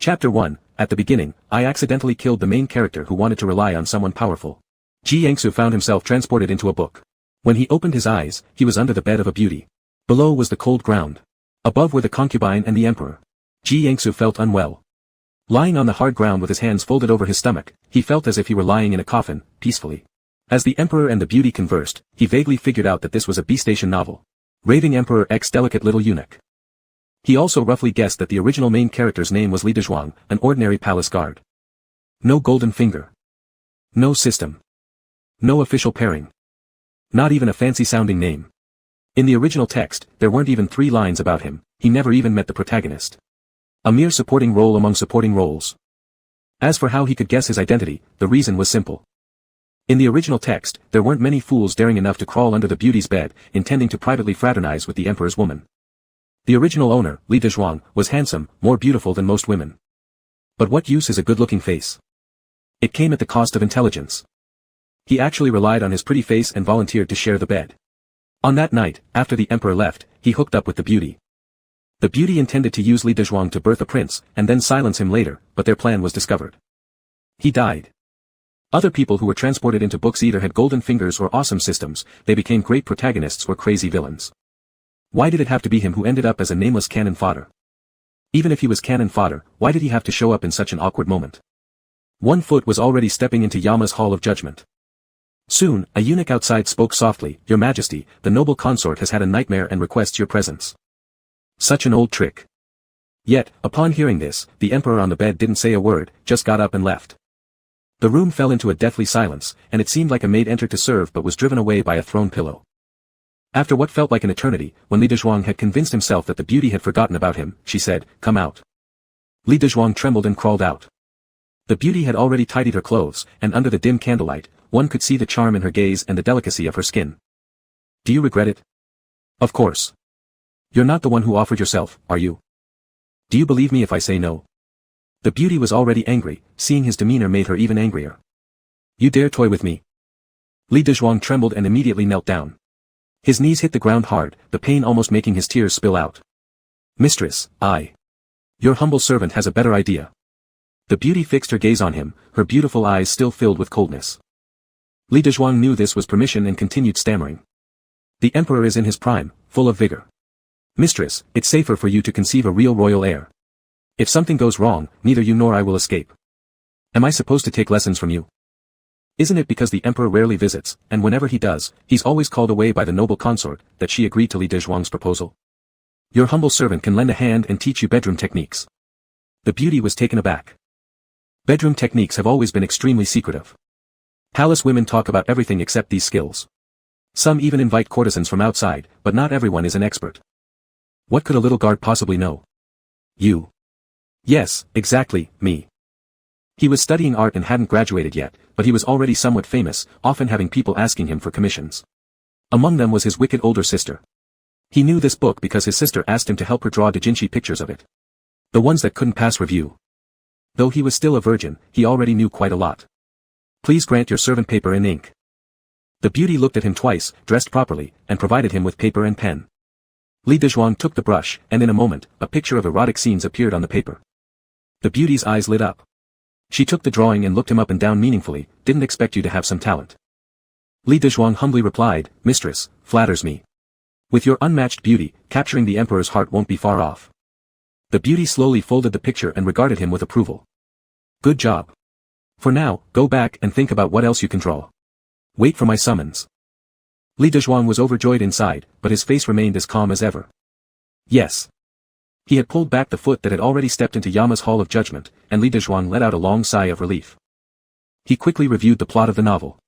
Chapter 1, At the beginning, I accidentally killed the main character who wanted to rely on someone powerful. Engsub found himself transported into a book. When he opened his eyes, he was under the bed of a beauty. Below was the cold ground. Above were the concubine and the emperor. Engsub felt unwell. Lying on the hard ground with his hands folded over his stomach, he felt as if he were lying in a coffin, peacefully. As the emperor and the beauty conversed, he vaguely figured out that this was a B-station novel. Raving Emperor X Delicate Little Eunuch. He also roughly guessed that the original main character's name was Li Dezhuang, an ordinary palace guard. No golden finger. No system. No official pairing. Not even a fancy-sounding name. In the original text, there weren't even 3 lines about him, he never even met the protagonist. A mere supporting role among supporting roles. As for how he could guess his identity, the reason was simple. In the original text, there weren't many fools daring enough to crawl under the beauty's bed, intending to privately fraternize with the emperor's woman. The original owner, Li Dezhuang, was handsome, more beautiful than most women. But what use is a good-looking face? It came at the cost of intelligence. He actually relied on his pretty face and volunteered to share the bed. On that night, after the emperor left, he hooked up with the beauty. The beauty intended to use Li Dezhuang to birth a prince, and then silence him later, but their plan was discovered. He died. Other people who were transported into books either had golden fingers or awesome systems, they became great protagonists or crazy villains. Why did it have to be him who ended up as a nameless cannon fodder? Even if he was cannon fodder, why did he have to show up in such an awkward moment? 1 foot was already stepping into Yama's Hall of Judgment. Soon, a eunuch outside spoke softly, "Your Majesty, the noble consort has had a nightmare and requests your presence." Such an old trick. Yet, upon hearing this, the emperor on the bed didn't say a word, just got up and left. The room fell into a deathly silence, and it seemed like a maid entered to serve but was driven away by a thrown pillow. After what felt like an eternity, when Li Dezhuang had convinced himself that the beauty had forgotten about him, she said, "Come out." Li Dezhuang trembled and crawled out. The beauty had already tidied her clothes, and under the dim candlelight, one could see the charm in her gaze and the delicacy of her skin. "Do you regret it?" "Of course. You're not the one who offered yourself, are you? Do you believe me if I say no?" The beauty was already angry, seeing his demeanor made her even angrier. "You dare toy with me?" Li Dezhuang trembled and immediately knelt down. His knees hit the ground hard, the pain almost making his tears spill out. "Mistress, your humble servant has a better idea." The beauty fixed her gaze on him, her beautiful eyes still filled with coldness. Li Dezhuang knew this was permission and continued stammering. "The emperor is in his prime, full of vigor. Mistress, it's safer for you to conceive a real royal heir. If something goes wrong, neither you nor I will escape. Am I supposed to take lessons from you? Isn't it because the emperor rarely visits, and whenever he does, he's always called away by the noble consort, that she agreed to Li Dezhuang's proposal? Your humble servant can lend a hand and teach you bedroom techniques." The beauty was taken aback. Bedroom techniques have always been extremely secretive. Palace women talk about everything except these skills. Some even invite courtesans from outside, but not everyone is an expert. What could a little guard possibly know? You. Yes, exactly, me. He was studying art and hadn't graduated yet, but he was already somewhat famous, often having people asking him for commissions. Among them was his wicked older sister. He knew this book because his sister asked him to help her draw doujinshi pictures of it. The ones that couldn't pass review. Though he was still a virgin, he already knew quite a lot. "Please grant your servant paper and ink." The beauty looked at him twice, dressed properly, and provided him with paper and pen. Li Dezhuang took the brush, and in a moment, a picture of erotic scenes appeared on the paper. The beauty's eyes lit up. She took the drawing and looked him up and down meaningfully, "Didn't expect you to have some talent." Li Dezhuang humbly replied, "Mistress, flatters me. With your unmatched beauty, capturing the emperor's heart won't be far off." The beauty slowly folded the picture and regarded him with approval. "Good job. For now, go back and think about what else you can draw. Wait for my summons." Li Dezhuang was overjoyed inside, but his face remained as calm as ever. Yes. He had pulled back the foot that had already stepped into Yama's Hall of Judgment, and Li Dezhuang let out a long sigh of relief. He quickly reviewed the plot of the novel.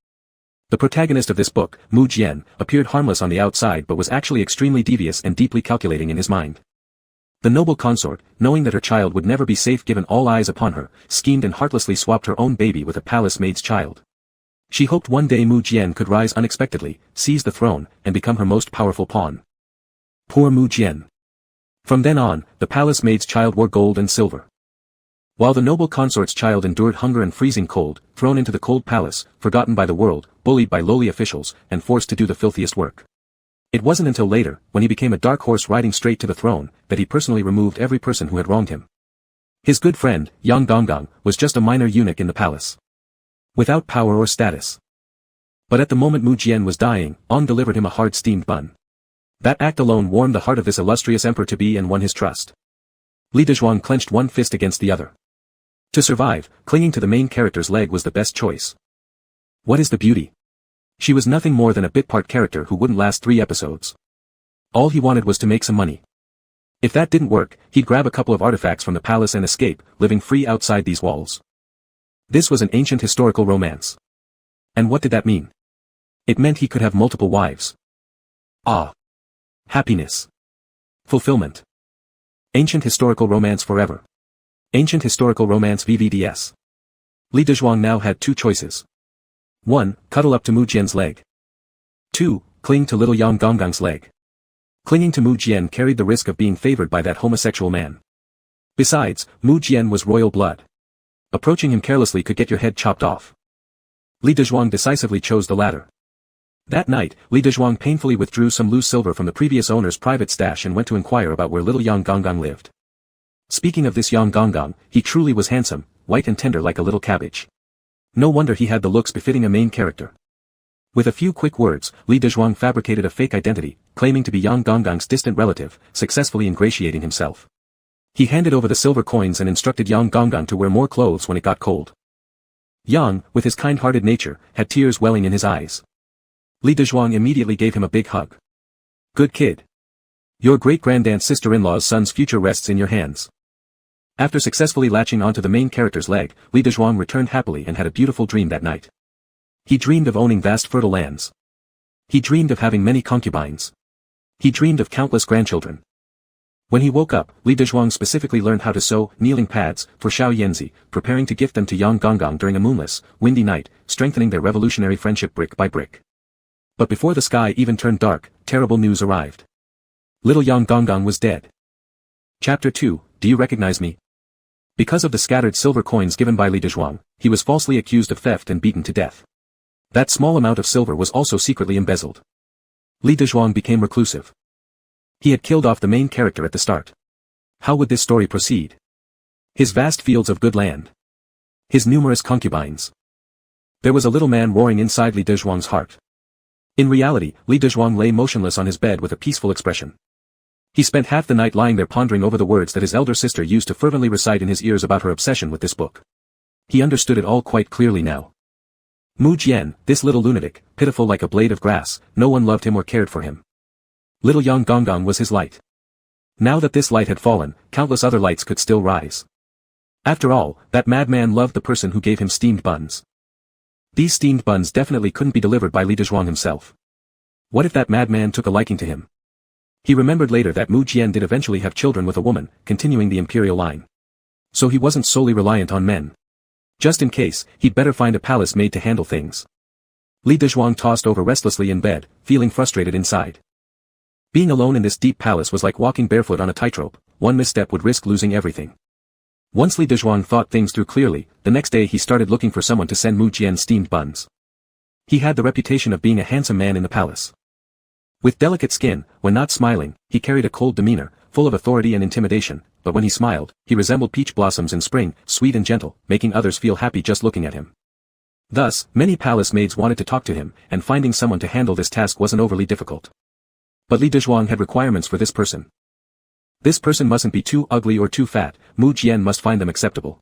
The protagonist of this book, Mu Jian, appeared harmless on the outside but was actually extremely devious and deeply calculating in his mind. The noble consort, knowing that her child would never be safe given all eyes upon her, schemed and heartlessly swapped her own baby with a palace maid's child. She hoped one day Mu Jian could rise unexpectedly, seize the throne, and become her most powerful pawn. Poor Mu Jian. From then on, the palace maid's child wore gold and silver. While the noble consort's child endured hunger and freezing cold, thrown into the cold palace, forgotten by the world, bullied by lowly officials, and forced to do the filthiest work. It wasn't until later, when he became a dark horse riding straight to the throne, that he personally removed every person who had wronged him. His good friend, Yang Gonggong, was just a minor eunuch in the palace, without power or status. But at the moment Mu Jian was dying, Ong delivered him a hard steamed bun. That act alone warmed the heart of this illustrious emperor-to-be and won his trust. Li Dezhuang clenched one fist against the other. To survive, clinging to the main character's leg was the best choice. What is the beauty? She was nothing more than a bit-part character who wouldn't last 3 episodes. All he wanted was to make some money. If that didn't work, he'd grab a couple of artifacts from the palace and escape, living free outside these walls. This was an ancient historical romance. And what did that mean? It meant he could have multiple wives. Ah. Happiness. Fulfillment. Ancient historical romance forever. Ancient historical romance VVDS. Li Dezhuang now had 2 choices. 1. Cuddle up to Mu Jian's leg. 2. Cling to little Yang Gonggong's leg. Clinging to Mu Jian carried the risk of being favored by that homosexual man. Besides, Mu Jian was royal blood. Approaching him carelessly could get your head chopped off. Li Dezhuang decisively chose the latter. That night, Li Dezhuang painfully withdrew some loose silver from the previous owner's private stash and went to inquire about where little Yang Gonggong lived. Speaking of this Yang Gonggong, he truly was handsome, white and tender like a little cabbage. No wonder he had the looks befitting a main character. With a few quick words, Li Dezhuang fabricated a fake identity, claiming to be Yang Gonggong's distant relative, successfully ingratiating himself. He handed over the silver coins and instructed Yang Gonggong to wear more clothes when it got cold. Yang, with his kind-hearted nature, had tears welling in his eyes. Li Dezhuang immediately gave him a big hug. Good kid. Your great-granddaunt's sister-in-law's son's future rests in your hands. After successfully latching onto the main character's leg, Li Dezhuang returned happily and had a beautiful dream that night. He dreamed of owning vast fertile lands. He dreamed of having many concubines. He dreamed of countless grandchildren. When he woke up, Li Dezhuang specifically learned how to sew kneeling pads for Xiao Yanzi, preparing to gift them to Yang Gonggong during a moonless, windy night, strengthening their revolutionary friendship brick by brick. But before the sky even turned dark, terrible news arrived. Little Yang Gonggong was dead. Chapter 2, Do You Recognize Me? Because of the scattered silver coins given by Li Dezhuang, he was falsely accused of theft and beaten to death. That small amount of silver was also secretly embezzled. Li Dezhuang became reclusive. He had killed off the main character at the start. How would this story proceed? His vast fields of good land. His numerous concubines. There was a little man roaring inside Li Dezhuang's heart. In reality, Li Dezhuang lay motionless on his bed with a peaceful expression. He spent half the night lying there pondering over the words that his elder sister used to fervently recite in his ears about her obsession with this book. He understood it all quite clearly now. Mu Jian, this little lunatic, pitiful like a blade of grass, no one loved him or cared for him. Little Yang Gonggong was his light. Now that this light had fallen, countless other lights could still rise. After all, that madman loved the person who gave him steamed buns. These steamed buns definitely couldn't be delivered by Li Dezhuang himself. What if that madman took a liking to him? He remembered later that Mu Jian did eventually have children with a woman, continuing the imperial line. So he wasn't solely reliant on men. Just in case, he'd better find a palace made to handle things. Li Dezhuang tossed over restlessly in bed, feeling frustrated inside. Being alone in this deep palace was like walking barefoot on a tightrope. One misstep would risk losing everything. Once Li Dezhuang thought things through clearly, the next day he started looking for someone to send Mu Jian steamed buns. He had the reputation of being a handsome man in the palace. With delicate skin, when not smiling, he carried a cold demeanor, full of authority and intimidation, but when he smiled, he resembled peach blossoms in spring, sweet and gentle, making others feel happy just looking at him. Thus, many palace maids wanted to talk to him, and finding someone to handle this task wasn't overly difficult. But Li Dezhuang had requirements for this person. This person mustn't be too ugly or too fat, Mu Jian must find them acceptable.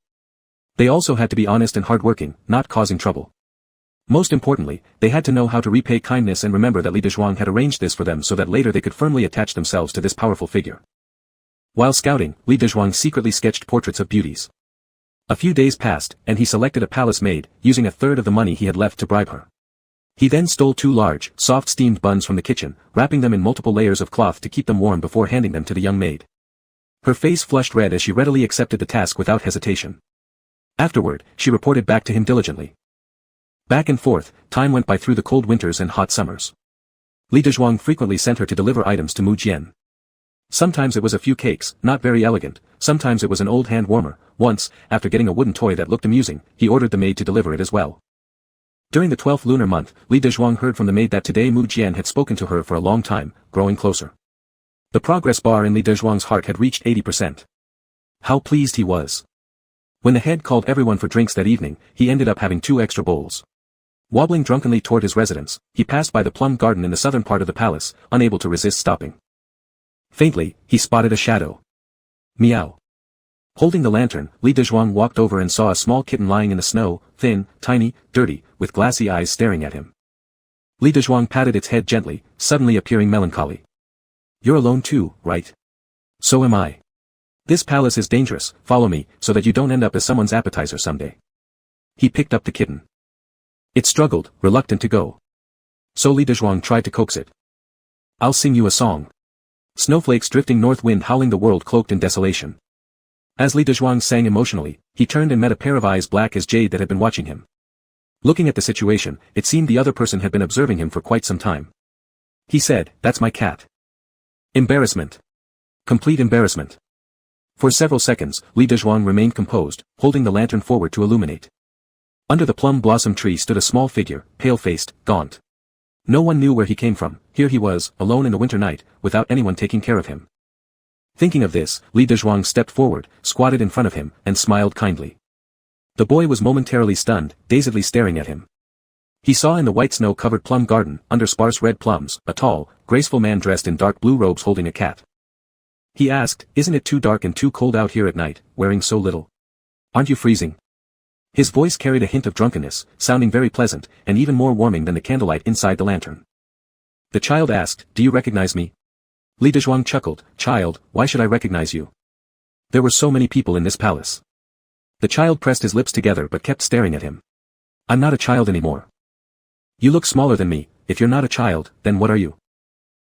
They also had to be honest and hardworking, not causing trouble. Most importantly, they had to know how to repay kindness and remember that Li Dezhuang had arranged this for them so that later they could firmly attach themselves to this powerful figure. While scouting, Li Dezhuang secretly sketched portraits of beauties. A few days passed, and he selected a palace maid, using a third of the money he had left to bribe her. He then stole 2 large, soft steamed buns from the kitchen, wrapping them in multiple layers of cloth to keep them warm before handing them to the young maid. Her face flushed red as she readily accepted the task without hesitation. Afterward, she reported back to him diligently. Back and forth, time went by through the cold winters and hot summers. Li Dezhuang frequently sent her to deliver items to Mu Jian. Sometimes it was a few cakes, not very elegant, sometimes it was an old hand warmer. Once, after getting a wooden toy that looked amusing, he ordered the maid to deliver it as well. During the 12th lunar month, Li Dezhuang heard from the maid that today Mu Jian had spoken to her for a long time, growing closer. The progress bar in Li Dezhuang's heart had reached 80%. How pleased he was. When the head called everyone for drinks that evening, he ended up having 2 extra bowls. Wobbling drunkenly toward his residence, he passed by the plum garden in the southern part of the palace, unable to resist stopping. Faintly, he spotted a shadow. Meow. Holding the lantern, Li Dezhuang walked over and saw a small kitten lying in the snow, thin, tiny, dirty, with glassy eyes staring at him. Li Dezhuang patted its head gently, suddenly appearing melancholy. You're alone too, right? So am I. This palace is dangerous, follow me, so that you don't end up as someone's appetizer someday. He picked up the kitten. It struggled, reluctant to go. So Li Dezhuang tried to coax it. I'll sing you a song. Snowflakes drifting north, wind howling, the world cloaked in desolation. As Li Dezhuang sang emotionally, he turned and met a pair of eyes black as jade that had been watching him. Looking at the situation, it seemed the other person had been observing him for quite some time. He said, "That's my cat." Embarrassment. Complete embarrassment. For several seconds, Li Dezhuang remained composed, holding the lantern forward to illuminate. Under the plum blossom tree stood a small figure, pale-faced, gaunt. No one knew where he came from. Here he was, alone in the winter night, without anyone taking care of him. Thinking of this, Li Dezhuang stepped forward, squatted in front of him, and smiled kindly. The boy was momentarily stunned, dazedly staring at him. He saw in the white snow-covered plum garden, under sparse red plums, a tall, graceful man dressed in dark blue robes holding a cat. He asked, "Isn't it too dark and too cold out here at night, wearing so little? Aren't you freezing?" His voice carried a hint of drunkenness, sounding very pleasant, and even more warming than the candlelight inside the lantern. The child asked, "Do you recognize me?" Li Dezhuang chuckled, "Child, why should I recognize you? There were so many people in this palace." The child pressed his lips together but kept staring at him. "I'm not a child anymore." "You look smaller than me. If you're not a child, then what are you?"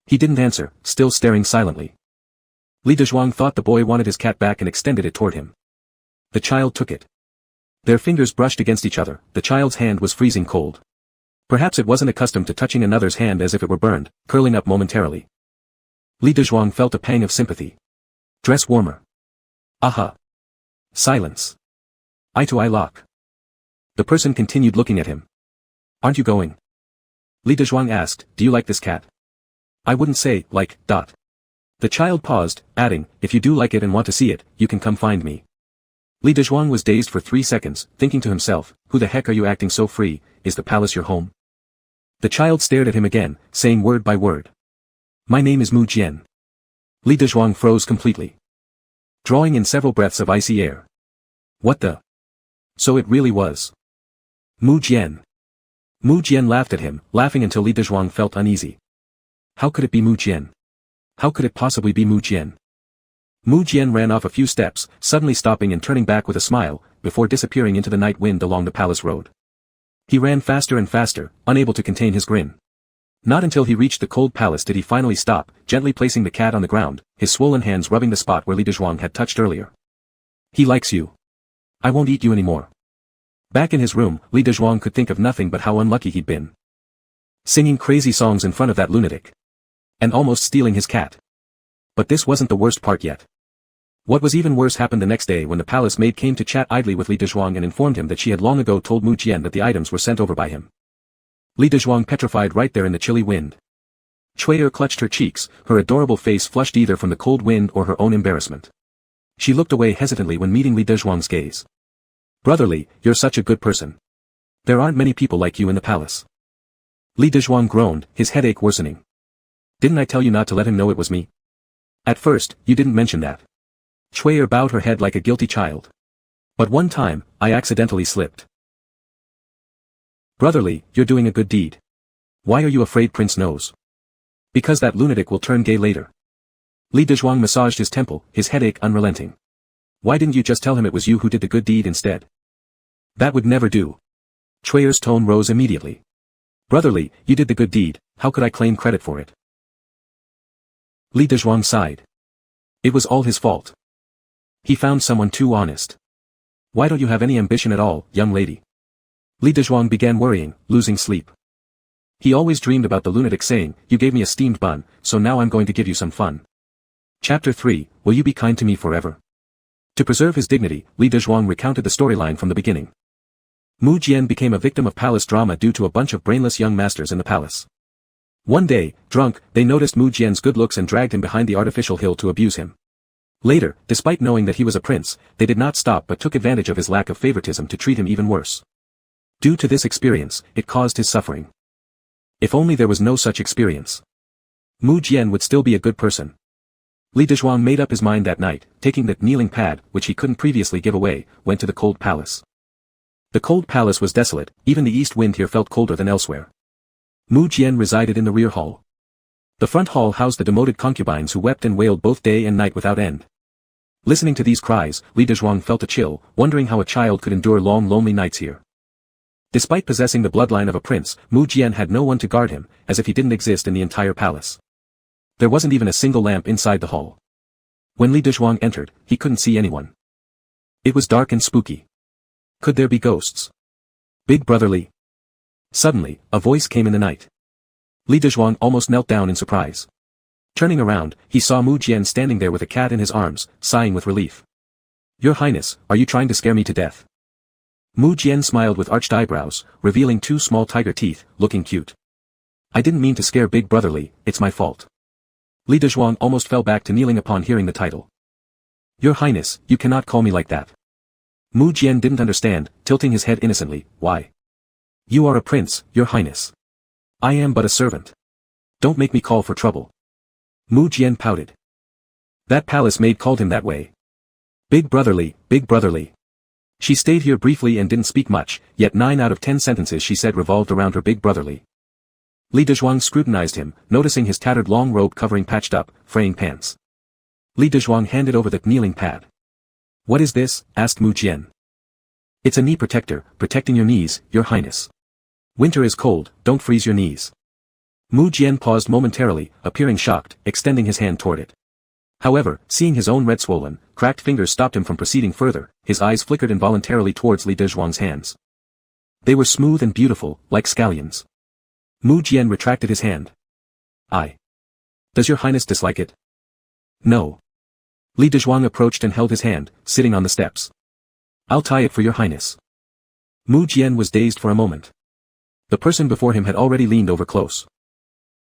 He didn't answer, still staring silently. Li Dezhuang thought the boy wanted his cat back and extended it toward him. The child took it. Their fingers brushed against each other. The child's hand was freezing cold. Perhaps it wasn't accustomed to touching another's hand as if it were burned, curling up momentarily. Li Dezhuang felt a pang of sympathy. "Dress warmer." "Aha." Silence. Eye-to-eye lock. The person continued looking at him. "Aren't you going?" Li Dezhuang asked, "Do you like this cat?" "I wouldn't say, like, dot." The child paused, adding, "If you do like it and want to see it, you can come find me." Li Dezhuang was dazed for 3 seconds, thinking to himself, "Who the heck are you acting so free? Is the palace your home?" The child stared at him again, saying word by word. "My name is Mu Jian." Li Dezhuang froze completely, drawing in several breaths of icy air. What the? So it really was Mu Jian. Mu Jian laughed at him, laughing until Li Dezhuang felt uneasy. How could it be Mu Jian? How could it possibly be Mu Jian? Mu Jian ran off a few steps, suddenly stopping and turning back with a smile, before disappearing into the night wind along the palace road. He ran faster and faster, unable to contain his grin. Not until he reached the cold palace did he finally stop, gently placing the cat on the ground, his swollen hands rubbing the spot where Li Dezhuang had touched earlier. "He likes you. I won't eat you anymore." Back in his room, Li Dezhuang could think of nothing but how unlucky he'd been. Singing crazy songs in front of that lunatic. And almost stealing his cat. But this wasn't the worst part yet. What was even worse happened the next day when the palace maid came to chat idly with Li Dezhuang and informed him that she had long ago told Mu Jian that the items were sent over by him. Li Dezhuang petrified right there in the chilly wind. Chui'er clutched her cheeks, her adorable face flushed either from the cold wind or her own embarrassment. She looked away hesitantly when meeting Li Dezhuang's gaze. "Brotherly, you're such a good person. There aren't many people like you in the palace." Li Dezhuang groaned, his headache worsening. "Didn't I tell you not to let him know it was me? At first, you didn't mention that." Chui'er bowed her head like a guilty child. "But one time, I accidentally slipped." "Brotherly, you're doing a good deed. Why are you afraid Prince knows?" "Because that lunatic will turn gay later." Li Dezhuang massaged his temple, his headache unrelenting. "Why didn't you just tell him it was you who did the good deed instead?" "That would never do." Chui'er's tone rose immediately. "Brotherly, you did the good deed, how could I claim credit for it?" Li Dezhuang sighed. It was all his fault. He found someone too honest. "Why don't you have any ambition at all, young lady?" Li Dezhuang began worrying, losing sleep. He always dreamed about the lunatic saying, "You gave me a steamed bun, so now I'm going to give you some fun." Chapter 3, Will You Be Kind to Me Forever? To preserve his dignity, Li Dezhuang recounted the storyline from the beginning. Mu Jian became a victim of palace drama due to a bunch of brainless young masters in the palace. One day, drunk, they noticed Mu Jian's good looks and dragged him behind the artificial hill to abuse him. Later, despite knowing that he was a prince, they did not stop but took advantage of his lack of favoritism to treat him even worse. Due to this experience, it caused his suffering. If only there was no such experience. Mu Jian would still be a good person. Li Dezhuang made up his mind that night, taking the kneeling pad, which he couldn't previously give away, went to the cold palace. The cold palace was desolate, even the east wind here felt colder than elsewhere. Mu Jian resided in the rear hall. The front hall housed the demoted concubines who wept and wailed both day and night without end. Listening to these cries, Li Dezhuang felt a chill, wondering how a child could endure long lonely nights here. Despite possessing the bloodline of a prince, Mu Jian had no one to guard him, as if he didn't exist in the entire palace. There wasn't even a single lamp inside the hall. When Li Dezhuang entered, he couldn't see anyone. It was dark and spooky. Could there be ghosts? Big Brother Li. Suddenly, a voice came in the night. Li Dezhuang almost knelt down in surprise. Turning around, he saw Mu Jian standing there with a cat in his arms, sighing with relief. Your Highness, are you trying to scare me to death? Mu Jian smiled with arched eyebrows, revealing 2 small tiger teeth, looking cute. I didn't mean to scare Big Brother Li, it's my fault. Li Dezhuang almost fell back to kneeling upon hearing the title. Your Highness, you cannot call me like that. Mu Jian didn't understand, tilting his head innocently. Why? You are a prince, Your Highness. I am but a servant. Don't make me call for trouble. Mu Jian pouted. That palace maid called him that way. Big Brother Li, Big Brother Li. She stayed here briefly and didn't speak much, yet 9 out of 10 sentences she said revolved around her Big Brother Li. Li Dezhuang scrutinized him, noticing his tattered long robe covering patched up, fraying pants. Li Dezhuang handed over the kneeling pad. What is this? Asked Mu Jian. It's a knee protector, protecting your knees, Your Highness. Winter is cold, don't freeze your knees. Mu Jian paused momentarily, appearing shocked, extending his hand toward it. However, seeing his own red swollen, cracked fingers stopped him from proceeding further, his eyes flickered involuntarily towards Li Dezhuang's hands. They were smooth and beautiful, like scallions. Mu Jian retracted his hand. Does Your Highness dislike it? No. Li Dezhuang approached and held his hand, sitting on the steps. I'll tie it for Your Highness. Mu Jian was dazed for a moment. The person before him had already leaned over close.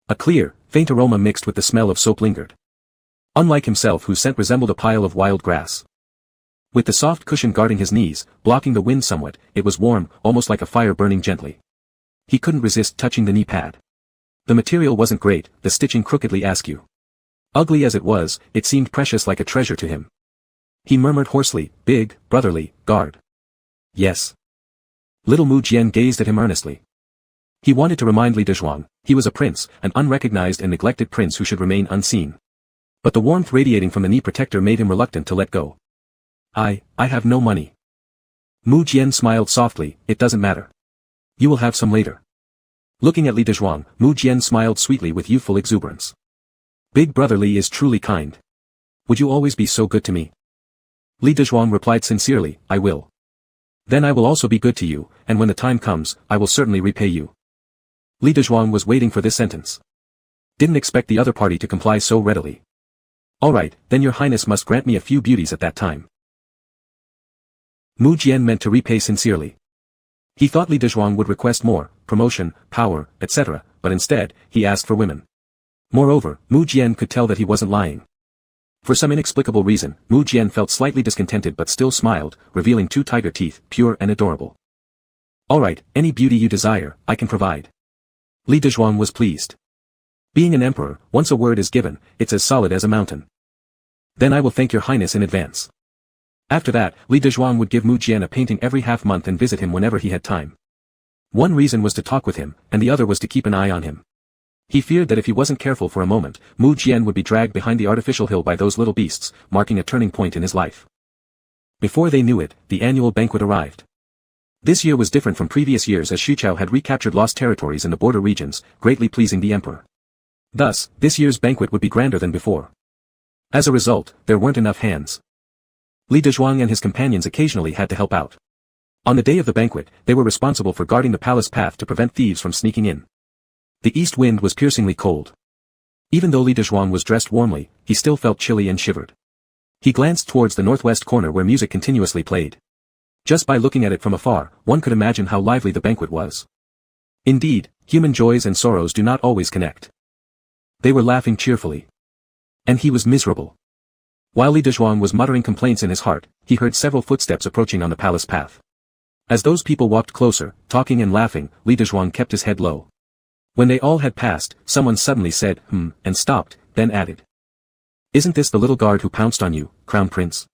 A clear, faint aroma mixed with the smell of soap lingered. Unlike himself, whose scent resembled a pile of wild grass. With the soft cushion guarding his knees, blocking the wind somewhat, it was warm, almost like a fire burning gently. He couldn't resist touching the knee pad. The material wasn't great, the stitching crookedly askew. Ugly as it was, it seemed precious, like a treasure to him. He murmured hoarsely, Big Brother Li, guard. Yes. Little Mu Jian gazed at him earnestly. He wanted to remind Li Dezhuang, he was a prince, an unrecognized and neglected prince who should remain unseen. But the warmth radiating from the knee protector made him reluctant to let go. I have no money. Mu Jian smiled softly, it doesn't matter. You will have some later. Looking at Li Dezhuang, Mu Jian smiled sweetly with youthful exuberance. Big Brother Li is truly kind. Would you always be so good to me? Li Dezhuang replied sincerely, I will. Then I will also be good to you, and when the time comes, I will certainly repay you. Li Dezhuang was waiting for this sentence. Didn't expect the other party to comply so readily. Alright, then Your Highness must grant me a few beauties at that time. Mu Jian meant to repay sincerely. He thought Li Dezhuang would request more, promotion, power, etc., but instead, he asked for women. Moreover, Mu Jian could tell that he wasn't lying. For some inexplicable reason, Mu Jian felt slightly discontented but still smiled, revealing 2 tiger teeth, pure and adorable. Alright, any beauty you desire, I can provide. Li Dezhuang was pleased. Being an emperor, once a word is given, it's as solid as a mountain. Then I will thank Your Highness in advance. After that, Li Dezhuang would give Mu Jian a painting every half-month and visit him whenever he had time. One reason was to talk with him, and the other was to keep an eye on him. He feared that if he wasn't careful for a moment, Mu Jian would be dragged behind the artificial hill by those little beasts, marking a turning point in his life. Before they knew it, the annual banquet arrived. This year was different from previous years, as Xuchao had recaptured lost territories in the border regions, greatly pleasing the emperor. Thus, this year's banquet would be grander than before. As a result, there weren't enough hands. Li Dezhuang and his companions occasionally had to help out. On the day of the banquet, they were responsible for guarding the palace path to prevent thieves from sneaking in. The east wind was piercingly cold. Even though Li Dezhuang was dressed warmly, he still felt chilly and shivered. He glanced towards the northwest corner where music continuously played. Just by looking at it from afar, one could imagine how lively the banquet was. Indeed, human joys and sorrows do not always connect. They were laughing cheerfully. And he was miserable. While Li Dezhuang was muttering complaints in his heart, he heard several footsteps approaching on the palace path. As those people walked closer, talking and laughing, Li Dezhuang kept his head low. When they all had passed, someone suddenly said, and stopped, then added. Isn't this the little guard who pounced on you, Crown Prince?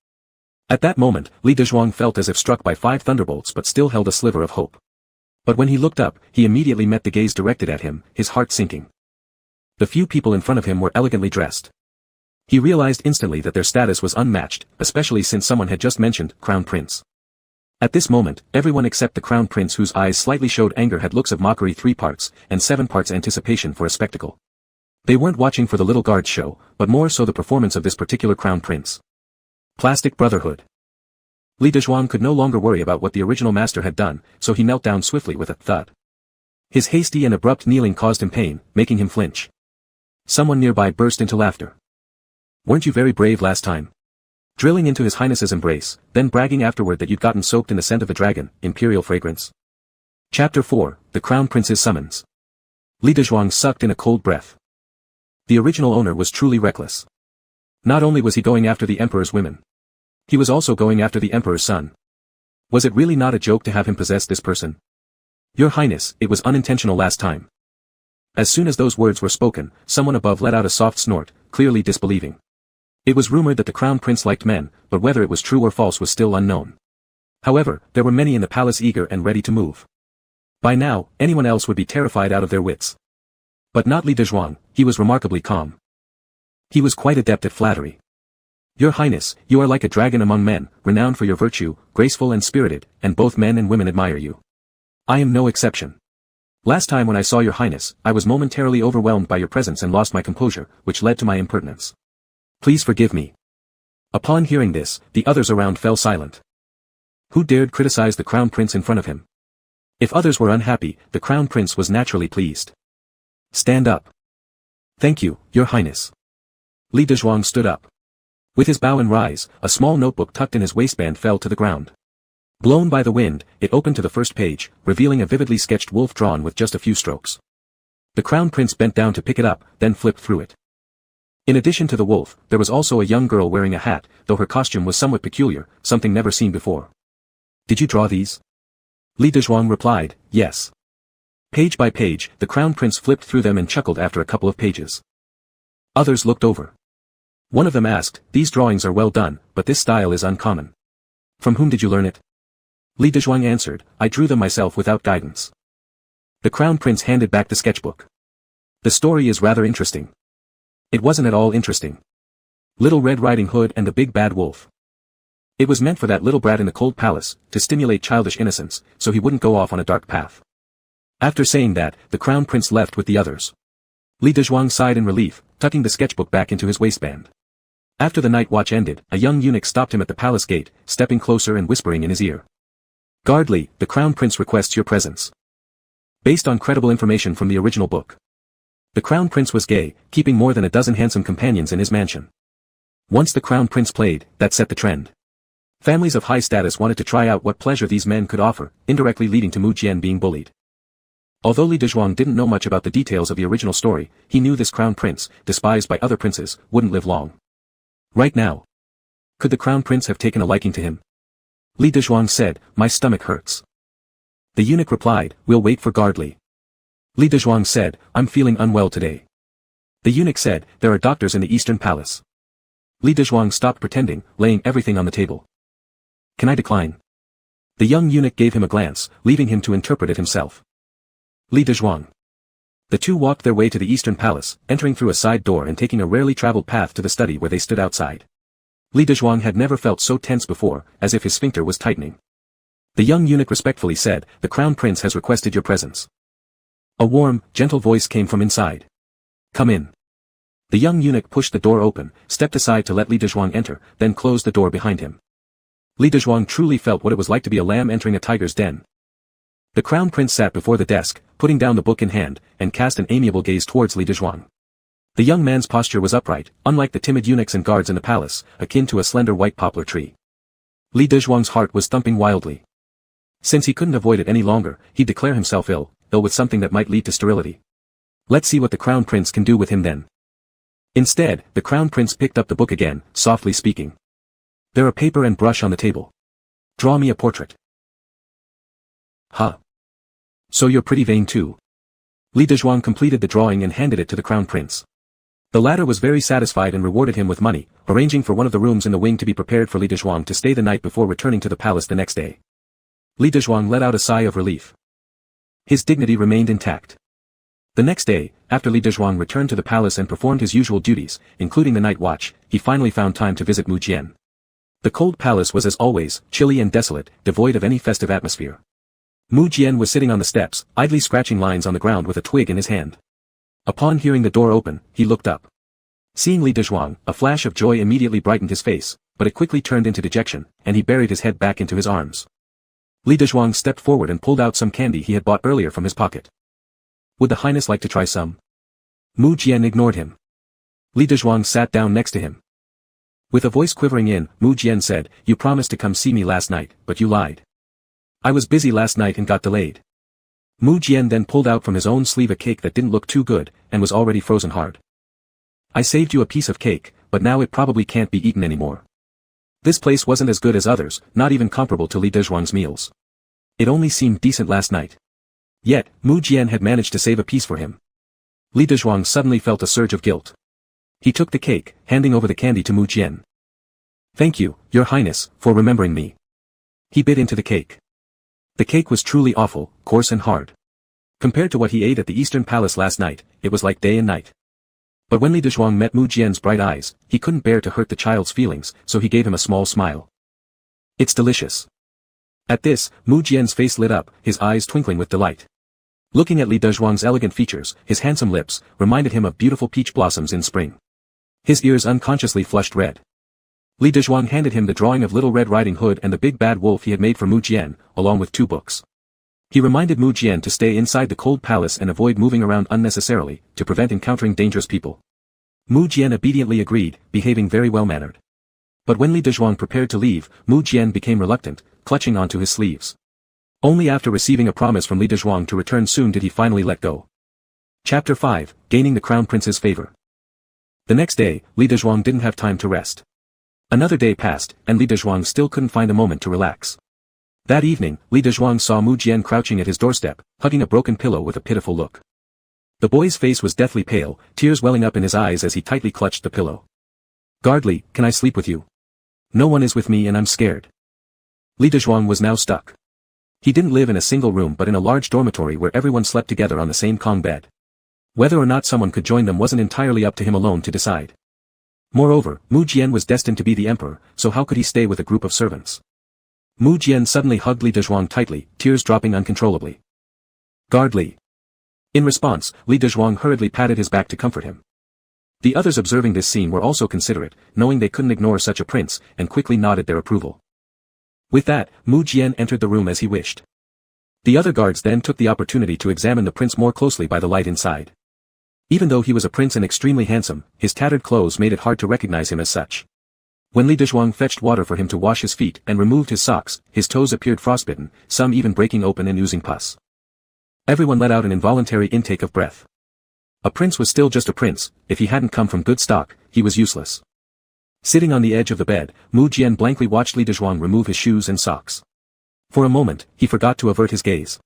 At that moment, Li Dezhuang felt as if struck by 5 thunderbolts but still held a sliver of hope. But when he looked up, he immediately met the gaze directed at him, his heart sinking. The few people in front of him were elegantly dressed. He realized instantly that their status was unmatched, especially since someone had just mentioned, Crown Prince. At this moment, everyone except the Crown Prince whose eyes slightly showed anger had looks of mockery 3 parts, and 7 parts anticipation for a spectacle. They weren't watching for the little guard's show, but more so the performance of this particular Crown Prince. Plastic Brotherhood. Li Dezhuang could no longer worry about what the original master had done, so he knelt down swiftly with a thud. His hasty and abrupt kneeling caused him pain, making him flinch. Someone nearby burst into laughter. Weren't you very brave last time? Drilling into His Highness's embrace, then bragging afterward that you'd gotten soaked in the scent of the dragon, imperial fragrance. Chapter 4, The Crown Prince's Summons. Li Dezhuang sucked in a cold breath. The original owner was truly reckless. Not only was he going after the emperor's women. He was also going after the emperor's son. Was it really not a joke to have him possess this person? Your Highness, it was unintentional last time. As soon as those words were spoken, someone above let out a soft snort, clearly disbelieving. It was rumored that the Crown Prince liked men, but whether it was true or false was still unknown. However, there were many in the palace eager and ready to move. By now, anyone else would be terrified out of their wits. But not Li Dezhuang, he was remarkably calm. He was quite adept at flattery. Your Highness, you are like a dragon among men, renowned for your virtue, graceful and spirited, and both men and women admire you. I am no exception. Last time when I saw your Highness, I was momentarily overwhelmed by your presence and lost my composure, which led to my impertinence. Please forgive me. Upon hearing this, the others around fell silent. Who dared criticize the Crown Prince in front of him? If others were unhappy, the Crown Prince was naturally pleased. Stand up. Thank you, Your Highness. Li Dezhuang stood up. With his bow and rise, a small notebook tucked in his waistband fell to the ground. Blown by the wind, it opened to the first page, revealing a vividly sketched wolf drawn with just a few strokes. The Crown Prince bent down to pick it up, then flipped through it. In addition to the wolf, there was also a young girl wearing a hat, though her costume was somewhat peculiar, something never seen before. Did you draw these? Li Dezhuang replied, yes. Page by page, the Crown Prince flipped through them and chuckled after a couple of pages. Others looked over. One of them asked, these drawings are well done, but this style is uncommon. From whom did you learn it? Li Dezhuang answered, I drew them myself without guidance. The Crown Prince handed back the sketchbook. The story is rather interesting. It wasn't at all interesting. Little Red Riding Hood and the Big Bad Wolf. It was meant for that little brat in the cold palace, to stimulate childish innocence, so he wouldn't go off on a dark path. After saying that, the Crown Prince left with the others. Li Dezhuang sighed in relief, tucking the sketchbook back into his waistband. After the night watch ended, a young eunuch stopped him at the palace gate, stepping closer and whispering in his ear. Guard Li, the Crown Prince requests your presence. Based on credible information from the original book. The Crown Prince was gay, keeping more than a dozen handsome companions in his mansion. Once the Crown Prince played, that set the trend. Families of high status wanted to try out what pleasure these men could offer, indirectly leading to Mu Jian being bullied. Although Li Dezhuang didn't know much about the details of the original story, he knew this Crown Prince, despised by other princes, wouldn't live long. Right now. Could the Crown Prince have taken a liking to him? Li Dezhuang said, my stomach hurts. The eunuch replied, we'll wait for Guard Li. Li Dezhuang said, I'm feeling unwell today. The eunuch said, there are doctors in the Eastern Palace. Li Dezhuang stopped pretending, laying everything on the table. Can I decline? The young eunuch gave him a glance, leaving him to interpret it himself. Li Dezhuang. The two walked their way to the Eastern Palace, entering through a side door and taking a rarely traveled path to the study where they stood outside. Li Dezhuang had never felt so tense before, as if his sphincter was tightening. The young eunuch respectfully said, the Crown Prince has requested your presence. A warm, gentle voice came from inside. Come in. The young eunuch pushed the door open, stepped aside to let Li Dezhuang enter, then closed the door behind him. Li Dezhuang truly felt what it was like to be a lamb entering a tiger's den. The Crown Prince sat before the desk, putting down the book in hand, and cast an amiable gaze towards Li Dezhuang. The young man's posture was upright, unlike the timid eunuchs and guards in the palace, akin to a slender white poplar tree. Li Dezhuang's heart was thumping wildly. Since he couldn't avoid it any longer, he'd declare himself ill with something that might lead to sterility. Let's see what the Crown Prince can do with him then. Instead, the crown prince picked up the book again, softly speaking. There are paper and brush on the table. Draw me a portrait. Huh. So you're pretty vain too. Li Dezhuang completed the drawing and handed it to the crown prince. The latter was very satisfied and rewarded him with money, arranging for one of the rooms in the wing to be prepared for Li Dezhuang to stay the night before returning to the palace the next day. Li Dezhuang let out a sigh of relief. His dignity remained intact. The next day, after Li Dezhuang returned to the palace and performed his usual duties, including the night watch, he finally found time to visit Mu Jian. The cold palace was as always, chilly and desolate, devoid of any festive atmosphere. Mu Jian was sitting on the steps, idly scratching lines on the ground with a twig in his hand. Upon hearing the door open, he looked up. Seeing Li Dezhuang, a flash of joy immediately brightened his face, but it quickly turned into dejection, and he buried his head back into his arms. Li Dezhuang stepped forward and pulled out some candy he had bought earlier from his pocket. Would the highness like to try some? Mu Jian ignored him. Li Dezhuang sat down next to him. With a voice quivering in, Mu Jian said, "You promised to come see me last night, but you lied. I was busy last night and got delayed." Mu Jian then pulled out from his own sleeve a cake that didn't look too good, and was already frozen hard. "I saved you a piece of cake, but now it probably can't be eaten anymore. This place wasn't as good as others, not even comparable to Li Dezhuang's meals. It only seemed decent last night." Yet, Mu Jian had managed to save a piece for him. Li Dezhuang suddenly felt a surge of guilt. He took the cake, handing over the candy to Mu Jian. "Thank you, your highness, for remembering me." He bit into the cake. The cake was truly awful, coarse and hard. Compared to what he ate at the Eastern Palace last night, it was like day and night. But when Li Dezhuang met Mu Jian's bright eyes, he couldn't bear to hurt the child's feelings, so he gave him a small smile. "It's delicious." At this, Mu Jian's face lit up, his eyes twinkling with delight. Looking at Li Dezhuang's elegant features, his handsome lips, reminded him of beautiful peach blossoms in spring. His ears unconsciously flushed red. Li Dezhuang handed him the drawing of Little Red Riding Hood and the big bad wolf he had made for Mu Jian, along with 2 books. He reminded Mu Jian to stay inside the cold palace and avoid moving around unnecessarily, to prevent encountering dangerous people. Mu Jian obediently agreed, behaving very well-mannered. But when Li Dezhuang prepared to leave, Mu Jian became reluctant, clutching onto his sleeves. Only after receiving a promise from Li Dezhuang to return soon did he finally let go. Chapter 5, Gaining the Crown Prince's Favor. The next day, Li Dezhuang didn't have time to rest. Another day passed, and Li Dezhuang still couldn't find a moment to relax. That evening, Li Dezhuang saw Mu Jian crouching at his doorstep, hugging a broken pillow with a pitiful look. The boy's face was deathly pale, tears welling up in his eyes as he tightly clutched the pillow. "Guardly, can I sleep with you? No one is with me and I'm scared." Li Dezhuang was now stuck. He didn't live in a single room but in a large dormitory where everyone slept together on the same Kong bed. Whether or not someone could join them wasn't entirely up to him alone to decide. Moreover, Mu Jian was destined to be the emperor, so how could he stay with a group of servants? Mu Jian suddenly hugged Li Dezhuang tightly, tears dropping uncontrollably. "Guard Li." In response, Li Dezhuang hurriedly patted his back to comfort him. The others observing this scene were also considerate, knowing they couldn't ignore such a prince, and quickly nodded their approval. With that, Mu Jian entered the room as he wished. The other guards then took the opportunity to examine the prince more closely by the light inside. Even though he was a prince and extremely handsome, his tattered clothes made it hard to recognize him as such. When Li Dezhuang fetched water for him to wash his feet and removed his socks, his toes appeared frostbitten, some even breaking open and oozing pus. Everyone let out an involuntary intake of breath. A prince was still just a prince, if he hadn't come from good stock, he was useless. Sitting on the edge of the bed, Mu Jian blankly watched Li Dezhuang remove his shoes and socks. For a moment, he forgot to avert his gaze.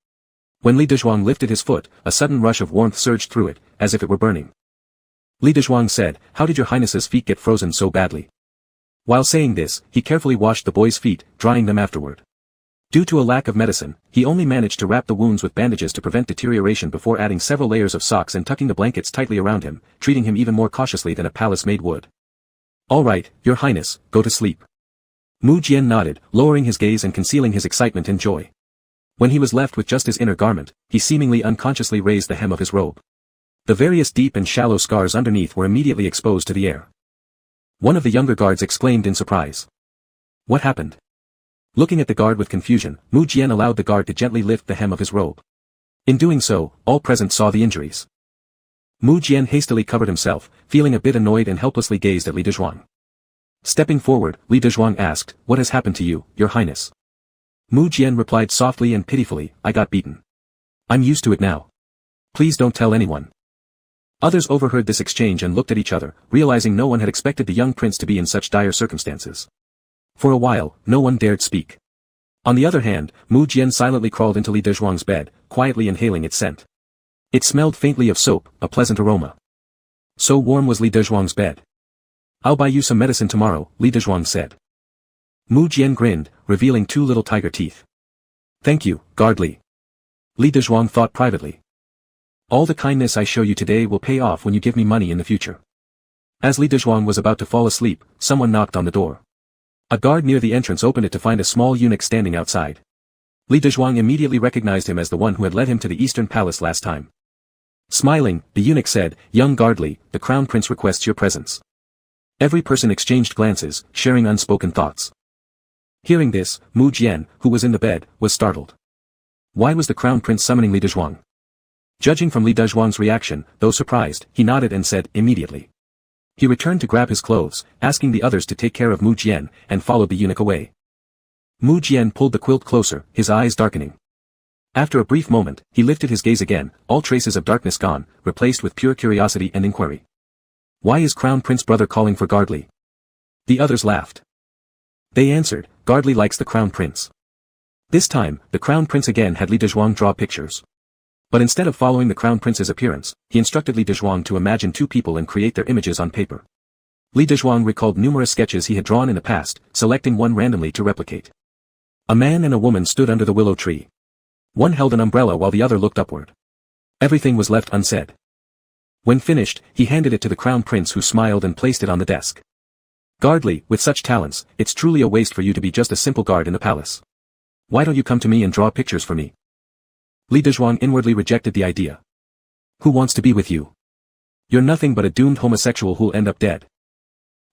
When Li Dezhuang lifted his foot, a sudden rush of warmth surged through it, as if it were burning. Li Dezhuang said, "How did your highness's feet get frozen so badly?" While saying this, he carefully washed the boy's feet, drying them afterward. Due to a lack of medicine, he only managed to wrap the wounds with bandages to prevent deterioration before adding several layers of socks and tucking the blankets tightly around him, treating him even more cautiously than a palace-maid would. "All right, your highness, go to sleep." Mu Jian nodded, lowering his gaze and concealing his excitement and joy. When he was left with just his inner garment, he seemingly unconsciously raised the hem of his robe. The various deep and shallow scars underneath were immediately exposed to the air. One of the younger guards exclaimed in surprise. "What happened?" Looking at the guard with confusion, Mu Jian allowed the guard to gently lift the hem of his robe. In doing so, all present saw the injuries. Mu Jian hastily covered himself, feeling a bit annoyed and helplessly gazed at Li Dezhuang. Stepping forward, Li Dezhuang asked, "What has happened to you, your highness?" Mu Jian replied softly and pitifully, "I got beaten. I'm used to it now. Please don't tell anyone." Others overheard this exchange and looked at each other, realizing no one had expected the young prince to be in such dire circumstances. For a while, no one dared speak. On the other hand, Mu Jian silently crawled into Li Dezhuang's bed, quietly inhaling its scent. It smelled faintly of soap, a pleasant aroma. So warm was Li Dezhuang's bed. "I'll buy you some medicine tomorrow," Li Dezhuang said. Mu Jian grinned, revealing 2 little tiger teeth. "Thank you, guard Li." Li Dezhuang thought privately. "All the kindness I show you today will pay off when you give me money in the future." As Li Dezhuang was about to fall asleep, someone knocked on the door. A guard near the entrance opened it to find a small eunuch standing outside. Li Dezhuang immediately recognized him as the one who had led him to the Eastern Palace last time. Smiling, the eunuch said, "Young guard Li, the Crown Prince requests your presence." Every person exchanged glances, sharing unspoken thoughts. Hearing this, Mu Jian, who was in the bed, was startled. Why was the Crown Prince summoning Li Dezhuang? Judging from Li Dezhuang's reaction, though surprised, he nodded and said, "Immediately." He returned to grab his clothes, asking the others to take care of Mu Jian, and followed the eunuch away. Mu Jian pulled the quilt closer, his eyes darkening. After a brief moment, he lifted his gaze again, all traces of darkness gone, replaced with pure curiosity and inquiry. "Why is Crown Prince brother calling for guard Li?" The others laughed. They answered, "Guard Li likes the Crown Prince." This time, the Crown Prince again had Li Dezhuang draw pictures. But instead of following the Crown Prince's appearance, he instructed Li Dezhuang to imagine 2 people and create their images on paper. Li Dezhuang recalled numerous sketches he had drawn in the past, selecting one randomly to replicate. A man and a woman stood under the willow tree. One held an umbrella while the other looked upward. Everything was left unsaid. When finished, he handed it to the Crown Prince, who smiled and placed it on the desk. "Guard Li, with such talents, it's truly a waste for you to be just a simple guard in the palace. Why don't you come to me and draw pictures for me?" Li Dezhuang inwardly rejected the idea. "Who wants to be with you? You're nothing but a doomed homosexual who'll end up dead.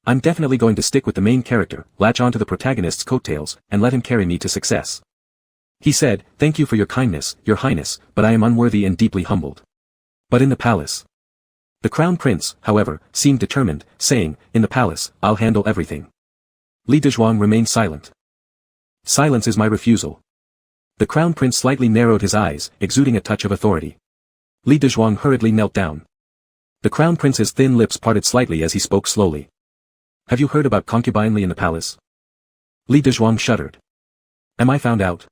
I'm definitely going to stick with the main character, latch onto the protagonist's coattails, and let him carry me to success." He said, "Thank you for your kindness, your highness, but I am unworthy and deeply humbled." But in the palace. The Crown Prince, however, seemed determined, saying, "In the palace, I'll handle everything." Li Dezhuang remained silent. "Silence is my refusal." The Crown Prince slightly narrowed his eyes, exuding a touch of authority. Li Dezhuang hurriedly knelt down. The Crown Prince's thin lips parted slightly as he spoke slowly. "Have you heard about concubine Li in the palace?" Li Dezhuang shuddered. "Am I found out?"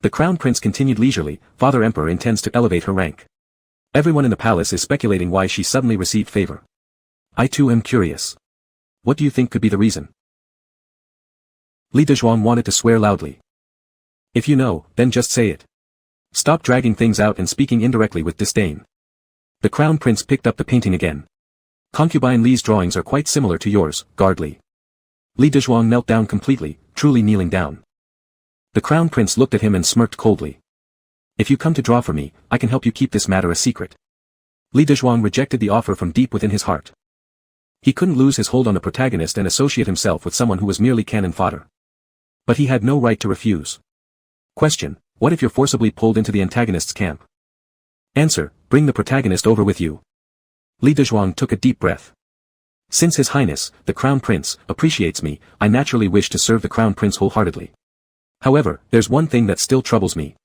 The Crown Prince continued leisurely, "Father Emperor intends to elevate her rank. Everyone in the palace is speculating why she suddenly received favor. I too am curious. What do you think could be the reason?" Li Dezhuang wanted to swear loudly. "If you know, then just say it. Stop dragging things out and speaking indirectly with disdain." The Crown Prince picked up the painting again. "Concubine Li's drawings are quite similar to yours, guard Li." Li Dezhuang knelt down completely, truly kneeling down. The Crown Prince looked at him and smirked coldly. "If you come to draw for me, I can help you keep this matter a secret." Li Dezhuang rejected the offer from deep within his heart. He couldn't lose his hold on the protagonist and associate himself with someone who was merely cannon fodder. But he had no right to refuse. Question: What if you're forcibly pulled into the antagonist's camp? Answer: Bring the protagonist over with you. Li Dezhuang took a deep breath. Since His Highness, the Crown Prince, appreciates me, I naturally wish to serve the Crown Prince wholeheartedly. However, there's one thing that still troubles me.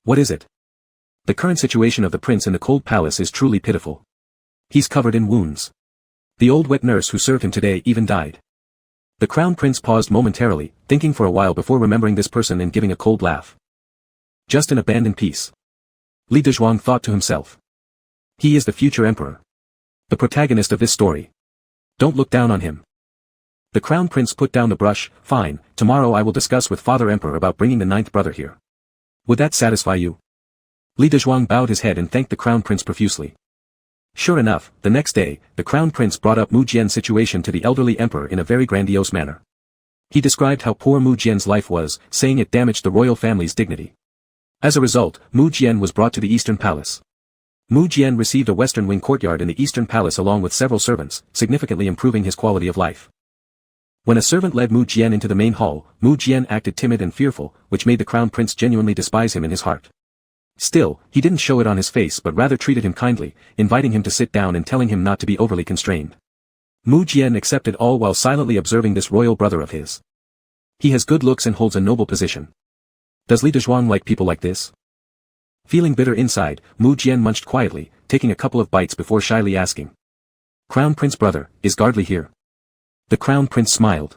What is it? The current situation of the prince in the cold palace is truly pitiful. He's covered in wounds. The old wet nurse who served him today even died. The Crown Prince paused momentarily, thinking for a while before remembering this person and giving a cold laugh. Just an abandoned piece. Li Dezhuang thought to himself. He is the future emperor. The protagonist of this story. Don't look down on him. The Crown Prince put down the brush. Fine, tomorrow I will discuss with Father Emperor about bringing the 9th brother here. Would that satisfy you? Li Dezhuang bowed his head and thanked the Crown Prince profusely. Sure enough, the next day, the Crown Prince brought up Mu Jian's situation to the elderly emperor in a very grandiose manner. He described how poor Mu Jian's life was, saying it damaged the royal family's dignity. As a result, Mu Jian was brought to the Eastern Palace. Mu Jian received a Western Wing courtyard in the Eastern Palace along with several servants, significantly improving his quality of life. When a servant led Mu Jian into the main hall, Mu Jian acted timid and fearful, which made the Crown Prince genuinely despise him in his heart. Still, he didn't show it on his face but rather treated him kindly, inviting him to sit down and telling him not to be overly constrained. Mu Jian accepted all while silently observing this royal brother of his. He has good looks and holds a noble position. Does Li Dezhuang like people like this? Feeling bitter inside, Mu Jian munched quietly, taking a couple of bites before shyly asking. Crown Prince brother, is Gardley here? The Crown Prince smiled.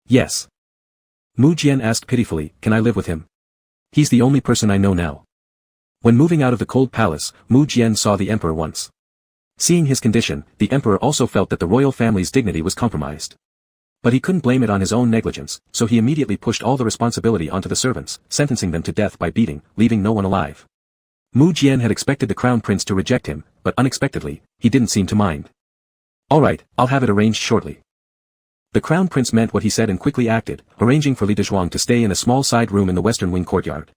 Yes. Mu Jian asked pitifully, can I live with him? He's the only person I know now. When moving out of the cold palace, Mu Jian saw the emperor once. Seeing his condition, the emperor also felt that the royal family's dignity was compromised. But he couldn't blame it on his own negligence, so he immediately pushed all the responsibility onto the servants, sentencing them to death by beating, leaving no one alive. Mu Jian had expected the Crown Prince to reject him, but unexpectedly, he didn't seem to mind. Alright, I'll have it arranged shortly. The Crown Prince meant what he said and quickly acted, arranging for Li Dezhuang to stay in a small side room in the western wing courtyard.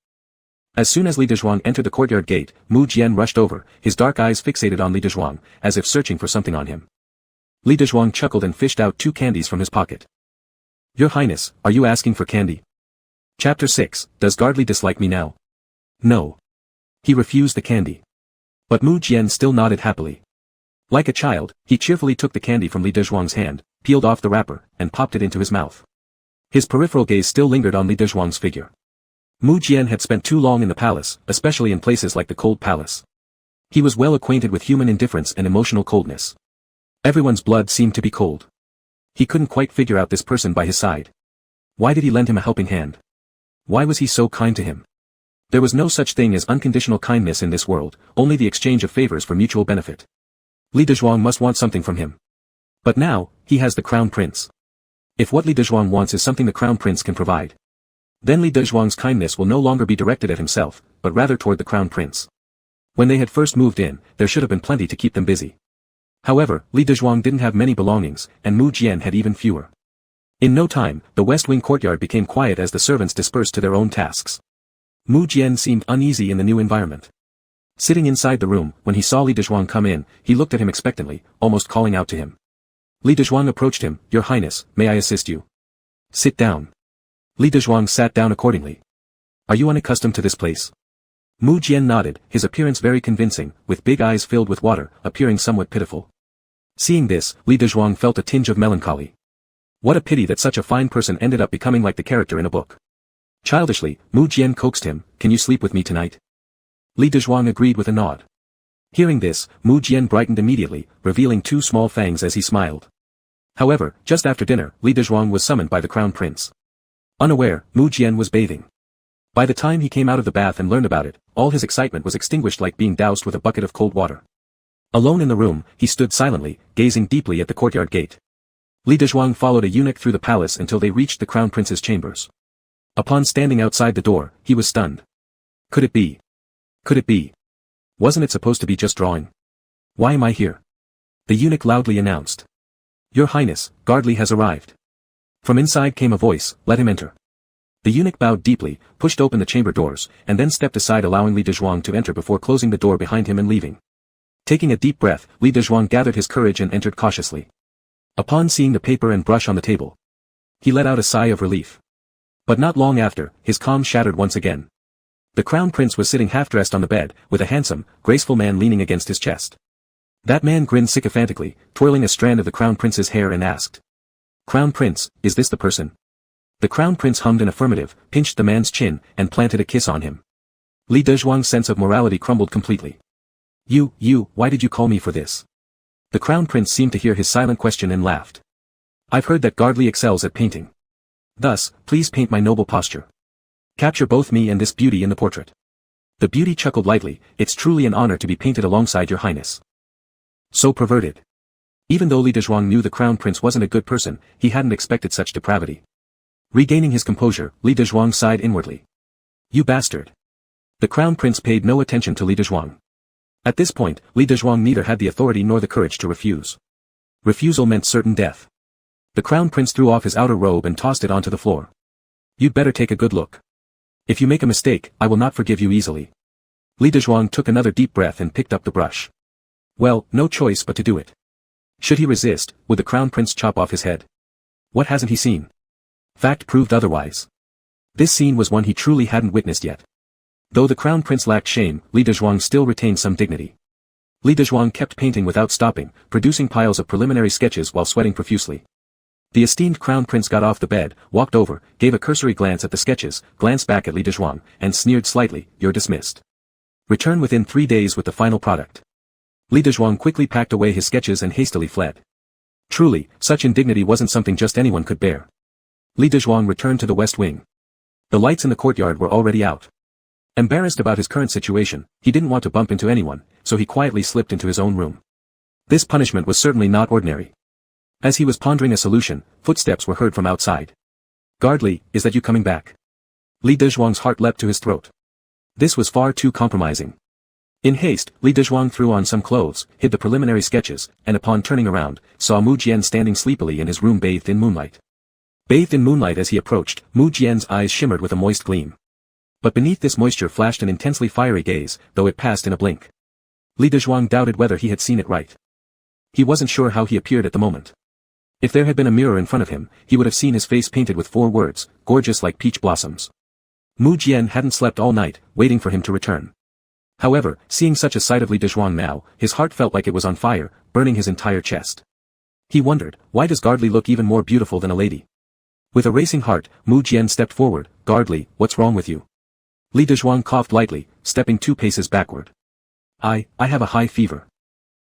As soon as Li Dezhuang entered the courtyard gate, Mu Jian rushed over, his dark eyes fixated on Li Dezhuang, as if searching for something on him. Li Dezhuang chuckled and fished out 2 candies from his pocket. Your Highness, are you asking for candy? Chapter 6, Does Gardley dislike me now? No. He refused the candy. But Mu Jian still nodded happily. Like a child, he cheerfully took the candy from Li Dezhuang's hand, peeled off the wrapper, and popped it into his mouth. His peripheral gaze still lingered on Li Dezhuang's figure. Mu Jian had spent too long in the palace, especially in places like the cold palace. He was well acquainted with human indifference and emotional coldness. Everyone's blood seemed to be cold. He couldn't quite figure out this person by his side. Why did he lend him a helping hand? Why was he so kind to him? There was no such thing as unconditional kindness in this world, only the exchange of favors for mutual benefit. Li Dezhuang must want something from him. But now, he has the Crown Prince. If what Li Dezhuang wants is something the Crown Prince can provide, then Li Dezhuang's kindness will no longer be directed at himself, but rather toward the Crown Prince. When they had first moved in, there should have been plenty to keep them busy. However, Li Dezhuang didn't have many belongings, and Mu Jian had even fewer. In no time, the West Wing courtyard became quiet as the servants dispersed to their own tasks. Mu Jian seemed uneasy in the new environment. Sitting inside the room, when he saw Li Dezhuang come in, he looked at him expectantly, almost calling out to him. Li Dezhuang approached him, Your Highness, may I assist you? Sit down. Li Dezhuang sat down accordingly. Are you unaccustomed to this place? Mu Jian nodded, his appearance very convincing, with big eyes filled with water, appearing somewhat pitiful. Seeing this, Li Dezhuang felt a tinge of melancholy. What a pity that such a fine person ended up becoming like the character in a book. Childishly, Mu Jian coaxed him, Can you sleep with me tonight? Li Dezhuang agreed with a nod. Hearing this, Mu Jian brightened immediately, revealing 2 small fangs as he smiled. However, just after dinner, Li Dezhuang was summoned by the Crown Prince. Unaware, Mu Jian was bathing. By the time he came out of the bath and learned about it, all his excitement was extinguished like being doused with a bucket of cold water. Alone in the room, he stood silently, gazing deeply at the courtyard gate. Li Dezhuang followed a eunuch through the palace until they reached the Crown Prince's chambers. Upon standing outside the door, he was stunned. Could it be? Could it be? Wasn't it supposed to be just drawing? Why am I here? The eunuch loudly announced. Your Highness, Gardley has arrived. From inside came a voice, Let him enter. The eunuch bowed deeply, pushed open the chamber doors, and then stepped aside allowing Li Dezhuang to enter before closing the door behind him and leaving. Taking a deep breath, Li Dezhuang gathered his courage and entered cautiously. Upon seeing the paper and brush on the table, he let out a sigh of relief. But not long after, his calm shattered once again. The Crown Prince was sitting half-dressed on the bed, with a handsome, graceful man leaning against his chest. That man grinned sycophantically, twirling a strand of the Crown Prince's hair and asked. Crown Prince, is this the person? The Crown Prince hummed an affirmative, pinched the man's chin, and planted a kiss on him. Li Dezhuang's sense of morality crumbled completely. Why did you call me for this? The Crown Prince seemed to hear his silent question and laughed. I've heard that Gardley excels at painting. Thus, please paint my noble posture. Capture both me and this beauty in the portrait. The beauty chuckled lightly, It's truly an honor to be painted alongside your Highness. So perverted. Even though Li Dezhuang knew the Crown Prince wasn't a good person, he hadn't expected such depravity. Regaining his composure, Li Dezhuang sighed inwardly. You bastard. The Crown Prince paid no attention to Li Dezhuang. At this point, Li Dezhuang neither had the authority nor the courage to refuse. Refusal meant certain death. The Crown Prince threw off his outer robe and tossed it onto the floor. You'd better take a good look. If you make a mistake, I will not forgive you easily. Li Dezhuang took another deep breath and picked up the brush. Well, no choice but to do it. Should he resist, would the Crown Prince chop off his head? What hasn't he seen? Fact proved otherwise. This scene was one he truly hadn't witnessed yet. Though the Crown Prince lacked shame, Li Dezhuang still retained some dignity. Li Dezhuang kept painting without stopping, producing piles of preliminary sketches while sweating profusely. The esteemed Crown Prince got off the bed, walked over, gave a cursory glance at the sketches, glanced back at Li Dezhuang, and sneered slightly, You're dismissed. Return within 3 days with the final product. Li Dezhuang quickly packed away his sketches and hastily fled. Truly, such indignity wasn't something just anyone could bear. Li Dezhuang returned to the west wing. The lights in the courtyard were already out. Embarrassed about his current situation, he didn't want to bump into anyone, so he quietly slipped into his own room. This punishment was certainly not ordinary. As he was pondering a solution, footsteps were heard from outside. "Guard Li, is that you coming back?" Li Dezhuang's heart leapt to his throat. This was far too compromising. In haste, Li Dezhuang threw on some clothes, hid the preliminary sketches, and upon turning around, saw Mu Jian standing sleepily in his room bathed in moonlight. Bathed in moonlight as he approached, Mu Jian's eyes shimmered with a moist gleam. But beneath this moisture flashed an intensely fiery gaze, though it passed in a blink. Li Dezhuang doubted whether he had seen it right. He wasn't sure how he appeared at the moment. If there had been a mirror in front of him, he would have seen his face painted with 4 words, gorgeous like peach blossoms. Mu Jian hadn't slept all night, waiting for him to return. However, seeing such a sight of Li Dezhuang now, his heart felt like it was on fire, burning his entire chest. He wondered, why does Guard Li look even more beautiful than a lady? With a racing heart, Mu Jian stepped forward. "Guard Li, what's wrong with you?" Li Dezhuang coughed lightly, stepping 2 paces backward. I have a high fever.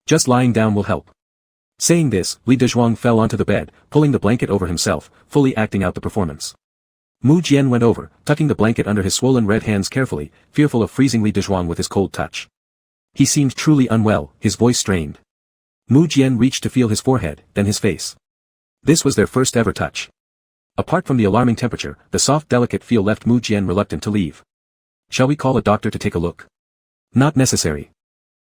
Just lying down will help." Saying this, Li Dezhuang fell onto the bed, pulling the blanket over himself, fully acting out the performance. Mu Jian went over, tucking the blanket under his swollen red hands carefully, fearful of freezing Li Dezhuang with his cold touch. He seemed truly unwell, his voice strained. Mu Jian reached to feel his forehead, then his face. This was their first ever touch. Apart from the alarming temperature, the soft delicate feel left Mu Jian reluctant to leave. "Shall we call a doctor to take a look?" "Not necessary.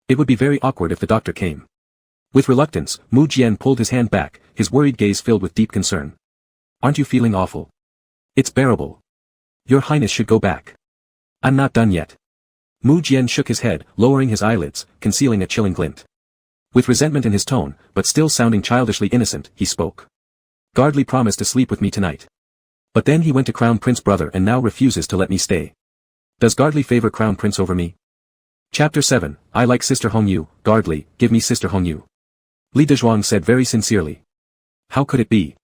It would be very awkward if the doctor came." With reluctance, Mu Jian pulled his hand back, his worried gaze filled with deep concern. "Aren't you feeling awful?" "It's bearable. Your Highness should go back." "I'm not done yet." Mu Jian shook his head, lowering his eyelids, concealing a chilling glint. With resentment in his tone, but still sounding childishly innocent, he spoke. "Guard Li promised to sleep with me tonight. But then he went to Crown Prince brother and now refuses to let me stay. Does Guard Li favor Crown Prince over me?" Chapter 7, I like Sister Hongyu. "Guard Li, give me Sister Hongyu." Li Dezhuang said very sincerely. "How could it be?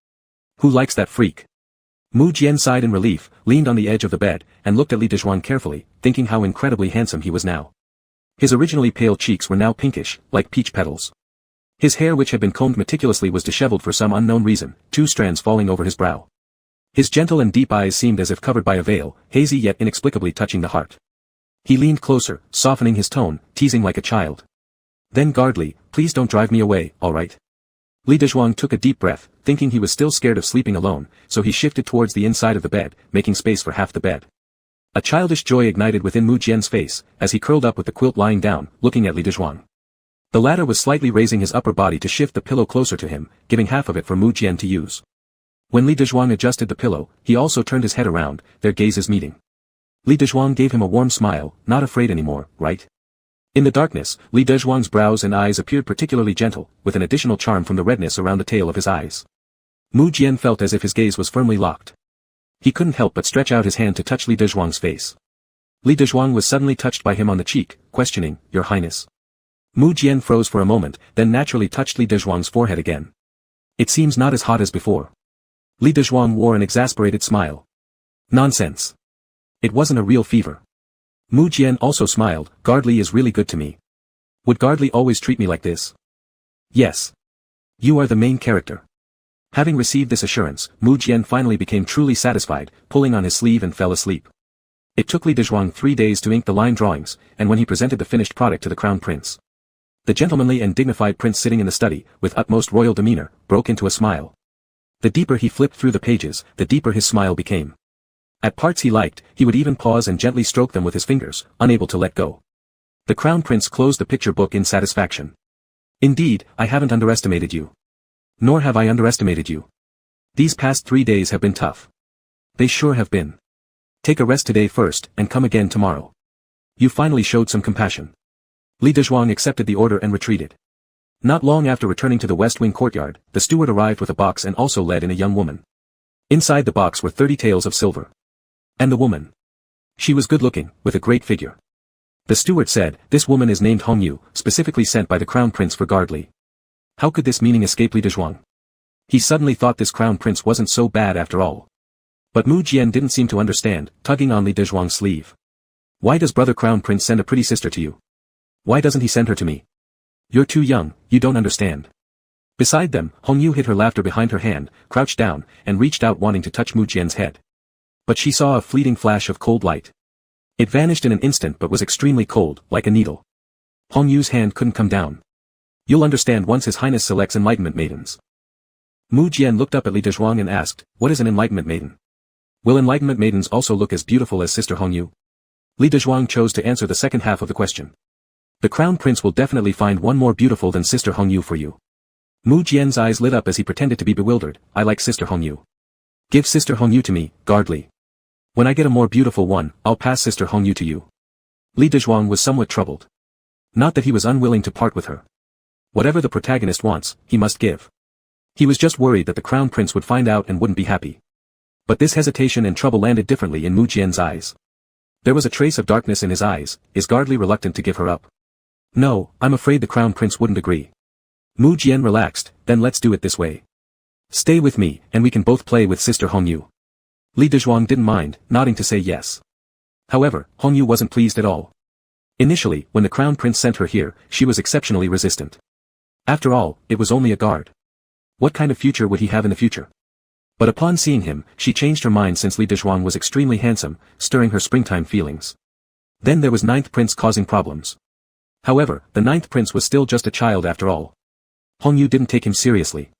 Who likes that freak?" Mu Jian sighed in relief, leaned on the edge of the bed, and looked at Li Dezhuang carefully, thinking how incredibly handsome he was now. His originally pale cheeks were now pinkish, like peach petals. His hair which had been combed meticulously was disheveled for some unknown reason, 2 strands falling over his brow. His gentle and deep eyes seemed as if covered by a veil, hazy yet inexplicably touching the heart. He leaned closer, softening his tone, teasing like a child. "Then Guard Li, please don't drive me away, alright?" Li Dezhuang took a deep breath, thinking he was still scared of sleeping alone, so he shifted towards the inside of the bed, making space for half the bed. A childish joy ignited within Mu Jian's face, as he curled up with the quilt lying down, looking at Li Dezhuang. The latter was slightly raising his upper body to shift the pillow closer to him, giving half of it for Mu Jian to use. When Li Dezhuang adjusted the pillow, he also turned his head around, their gazes meeting. Li Dezhuang gave him a warm smile, "Not afraid anymore, right?" In the darkness, Li Dezhuang's brows and eyes appeared particularly gentle, with an additional charm from the redness around the tail of his eyes. Mu Jian felt as if his gaze was firmly locked. He couldn't help but stretch out his hand to touch Li Dezhuang's face. Li Dezhuang was suddenly touched by him on the cheek, questioning, "Your Highness?" Mu Jian froze for a moment, then naturally touched Li Dezhuang's forehead again. "It seems not as hot as before." Li Dezhuang wore an exasperated smile. "Nonsense. It wasn't a real fever." Mu Jian also smiled. "Guard Li is really good to me. Would Guard Li always treat me like this?" "Yes. You are the main character." Having received this assurance, Mu Jian finally became truly satisfied, pulling on his sleeve and fell asleep. It took Li Dezhuang 3 days to ink the line drawings, and when he presented the finished product to the Crown Prince, the gentlemanly and dignified prince sitting in the study, with utmost royal demeanor, broke into a smile. The deeper he flipped through the pages, the deeper his smile became. At parts he liked, he would even pause and gently stroke them with his fingers, unable to let go. The Crown Prince closed the picture book in satisfaction. "Indeed, I haven't underestimated you. Nor have I underestimated you. These past 3 days have been tough. They sure have been. Take a rest today first, and come again tomorrow. You finally showed some compassion." Li Dezhuang accepted the order and retreated. Not long after returning to the West Wing courtyard, the steward arrived with a box and also led in a young woman. Inside the box were 30 taels of silver. And the woman. She was good-looking, with a great figure. The steward said, "This woman is named Hongyu, specifically sent by the Crown Prince for Guard Li." How could this meaning escape Li Dezhuang? He suddenly thought this Crown Prince wasn't so bad after all. But Mu Jian didn't seem to understand, tugging on Li Dezhuang's sleeve. Why does brother Crown Prince send a pretty sister to you? Why doesn't he send her to me? You're too young, you don't understand. Beside them, Hongyu hid her laughter behind her hand, crouched down, and reached out wanting to touch Mu Jian's head. But she saw a fleeting flash of cold light. It vanished in an instant but was extremely cold, like a needle. Hongyu's hand couldn't come down. You'll understand once His Highness selects enlightenment maidens. Mu Jian looked up at Li Dezhuang and asked, what is an enlightenment maiden? Will enlightenment maidens also look as beautiful as Sister Hongyu? Li Dezhuang chose to answer the second half of the question. The Crown Prince will definitely find one more beautiful than Sister Hongyu for you. Mu Jian's eyes lit up as he pretended to be bewildered. I like Sister Hongyu. Give Sister Hongyu to me, guard Li. When I get a more beautiful one, I'll pass Sister Hongyu to you. Li Dezhuang was somewhat troubled. Not that he was unwilling to part with her. Whatever the protagonist wants, he must give. He was just worried that the Crown Prince would find out and wouldn't be happy. But this hesitation and trouble landed differently in Mu Jian's eyes. There was a trace of darkness in his eyes. Is Guardly reluctant to give her up? No, I'm afraid the Crown Prince wouldn't agree. Mu Jian relaxed, then let's do it this way. Stay with me, and we can both play with Sister Hongyu. Li Dezhuang didn't mind, nodding to say yes. However, Hongyu wasn't pleased at all. Initially, when the Crown Prince sent her here, she was exceptionally resistant. After all, it was only a guard. What kind of future would he have in the future? But upon seeing him, she changed her mind since Li Dezhuang was extremely handsome, stirring her springtime feelings. Then there was Ninth Prince causing problems. However, the Ninth Prince was still just a child after all. Hongyu didn't take him seriously.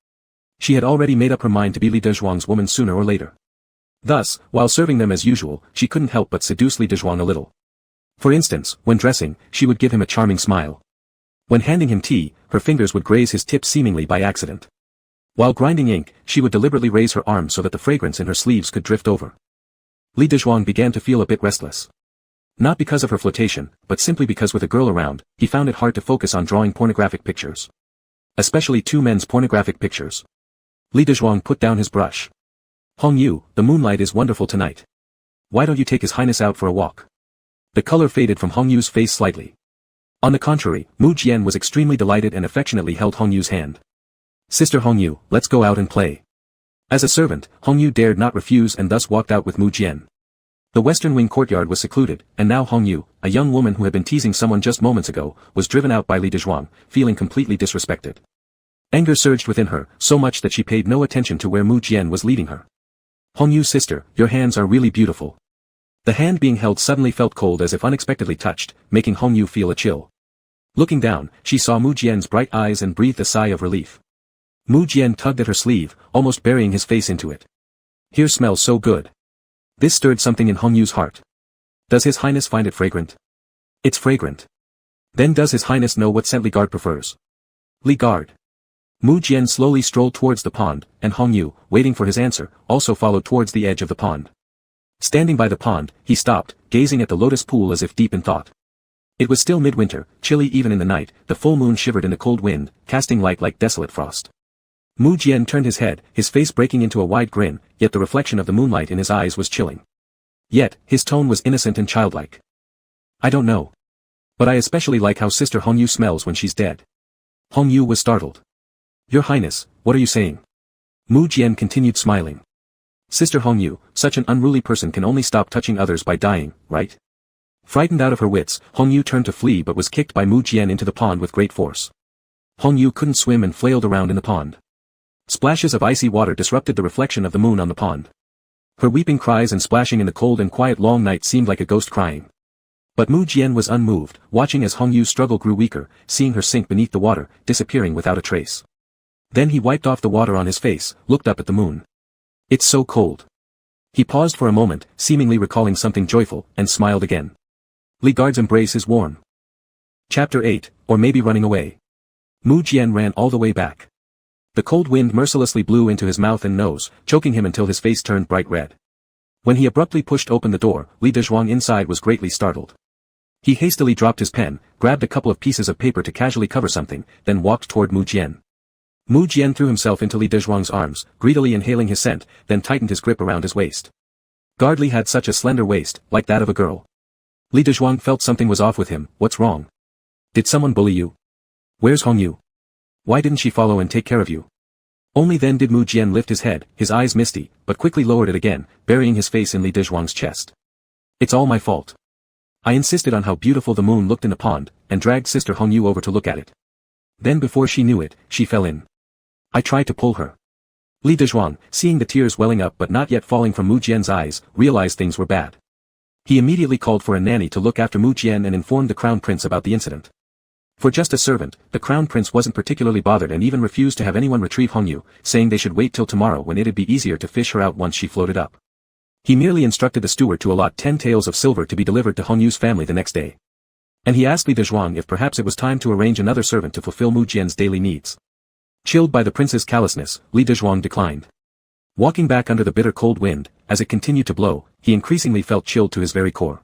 She had already made up her mind to be Li Dezhuang's woman sooner or later. Thus, while serving them as usual, she couldn't help but seduce Li Dezhuang a little. For instance, when dressing, she would give him a charming smile. When handing him tea, her fingers would graze his tip seemingly by accident. While grinding ink, she would deliberately raise her arms so that the fragrance in her sleeves could drift over. Li Dezhuang began to feel a bit restless. Not because of her flirtation, but simply because with a girl around, he found it hard to focus on drawing pornographic pictures. Especially two men's pornographic pictures. Li Dezhuang put down his brush. Hongyu, the moonlight is wonderful tonight. Why don't you take His Highness out for a walk? The color faded from Hongyu's face slightly. On the contrary, Mu Jian was extremely delighted and affectionately held Hongyu's hand. Sister Hongyu, let's go out and play. As a servant, Hongyu dared not refuse and thus walked out with Mu Jian. The western wing courtyard was secluded, and now Hongyu, a young woman who had been teasing someone just moments ago, was driven out by Li Dezhuang, feeling completely disrespected. Anger surged within her, so much that she paid no attention to where Mu Jian was leading her. Hongyu sister, your hands are really beautiful. The hand being held suddenly felt cold as if unexpectedly touched, making Hongyu feel a chill. Looking down, she saw Mu Jian's bright eyes and breathed a sigh of relief. Mu Jian tugged at her sleeve, almost burying his face into it. Here smells so good. This stirred something in Hongyu's heart. Does His Highness find it fragrant? It's fragrant. Then does His Highness know what scent Li Guard prefers? Li Guard. Mu Jian slowly strolled towards the pond, and Hongyu, waiting for his answer, also followed towards the edge of the pond. Standing by the pond, he stopped, gazing at the lotus pool as if deep in thought. It was still midwinter, chilly even in the night, the full moon shivered in the cold wind, casting light like desolate frost. Mu Jian turned his head, his face breaking into a wide grin, yet the reflection of the moonlight in his eyes was chilling. Yet, his tone was innocent and childlike. I don't know. But I especially like how Sister Hongyu smells when she's dead. Hongyu was startled. Your Highness, what are you saying? Mu Jian continued smiling. Sister Hongyu, such an unruly person can only stop touching others by dying, right? Frightened out of her wits, Hongyu turned to flee but was kicked by Mu Jian into the pond with great force. Hongyu couldn't swim and flailed around in the pond. Splashes of icy water disrupted the reflection of the moon on the pond. Her weeping cries and splashing in the cold and quiet long night seemed like a ghost crying. But Mu Jian was unmoved, watching as Hongyu's struggle grew weaker, seeing her sink beneath the water, disappearing without a trace. Then he wiped off the water on his face, looked up at the moon. It's so cold. He paused for a moment, seemingly recalling something joyful, and smiled again. Li Guard's embrace is warm. Chapter 8, or maybe running away. Mu Jian ran all the way back. The cold wind mercilessly blew into his mouth and nose, choking him until his face turned bright red. When he abruptly pushed open the door, Li Dezhuang inside was greatly startled. He hastily dropped his pen, grabbed a couple of pieces of paper to casually cover something, then walked toward Mu Jian. Mu Jian threw himself into Li Dezhuang's arms, greedily inhaling his scent, then tightened his grip around his waist. Guard Li had such a slender waist, like that of a girl. Li Dezhuang felt something was off with him. What's wrong? Did someone bully you? Where's Hongyu? Why didn't she follow and take care of you? Only then did Mu Jian lift his head, his eyes misty, but quickly lowered it again, burying his face in Li Dezhuang's chest. It's all my fault. I insisted on how beautiful the moon looked in the pond, and dragged Sister Hongyu over to look at it. Then before she knew it, she fell in. I tried to pull her. Li Dezhuang, seeing the tears welling up but not yet falling from Mu Jian's eyes, realized things were bad. He immediately called for a nanny to look after Mu Jian and informed the crown prince about the incident. For just a servant, the crown prince wasn't particularly bothered and even refused to have anyone retrieve Hongyu, saying they should wait till tomorrow when it'd be easier to fish her out once she floated up. He merely instructed the steward to allot 10 taels of silver to be delivered to Hongyu's family the next day. And he asked Li Dezhuang if perhaps it was time to arrange another servant to fulfill Mu Jian's daily needs. Chilled by the prince's callousness, Li Dezhuang declined. Walking back under the bitter cold wind, as it continued to blow, he increasingly felt chilled to his very core.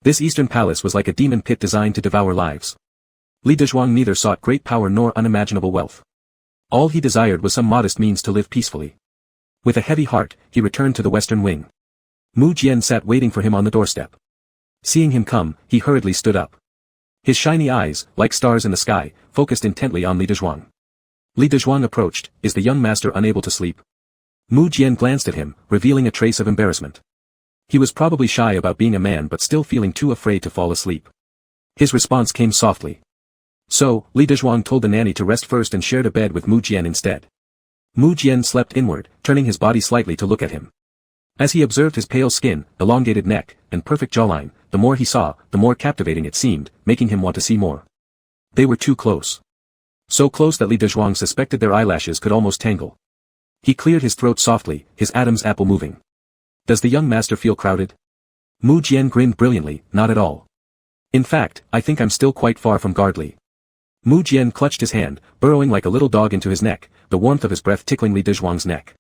This eastern palace was like a demon pit designed to devour lives. Li Dezhuang neither sought great power nor unimaginable wealth. All he desired was some modest means to live peacefully. With a heavy heart, he returned to the western wing. Mu Jian sat waiting for him on the doorstep. Seeing him come, he hurriedly stood up. His shiny eyes, like stars in the sky, focused intently on Li Dezhuang. Li Dezhuang approached. Is the young master unable to sleep? Mu Jian glanced at him, revealing a trace of embarrassment. He was probably shy about being a man but still feeling too afraid to fall asleep. His response came softly. So, Li Dezhuang told the nanny to rest first and shared a bed with Mu Jian instead. Mu Jian slept inward, turning his body slightly to look at him. As he observed his pale skin, elongated neck, and perfect jawline, the more he saw, the more captivating it seemed, making him want to see more. They were too close. So close that Li Dezhuang suspected their eyelashes could almost tangle. He cleared his throat softly, his Adam's apple moving. Does the young master feel crowded? Mu Jian grinned brilliantly, not at all. In fact, I think I'm still quite far from guardly. Mu Jian clutched his hand, burrowing like a little dog into his neck, the warmth of his breath tickling Li Dezhuang's neck.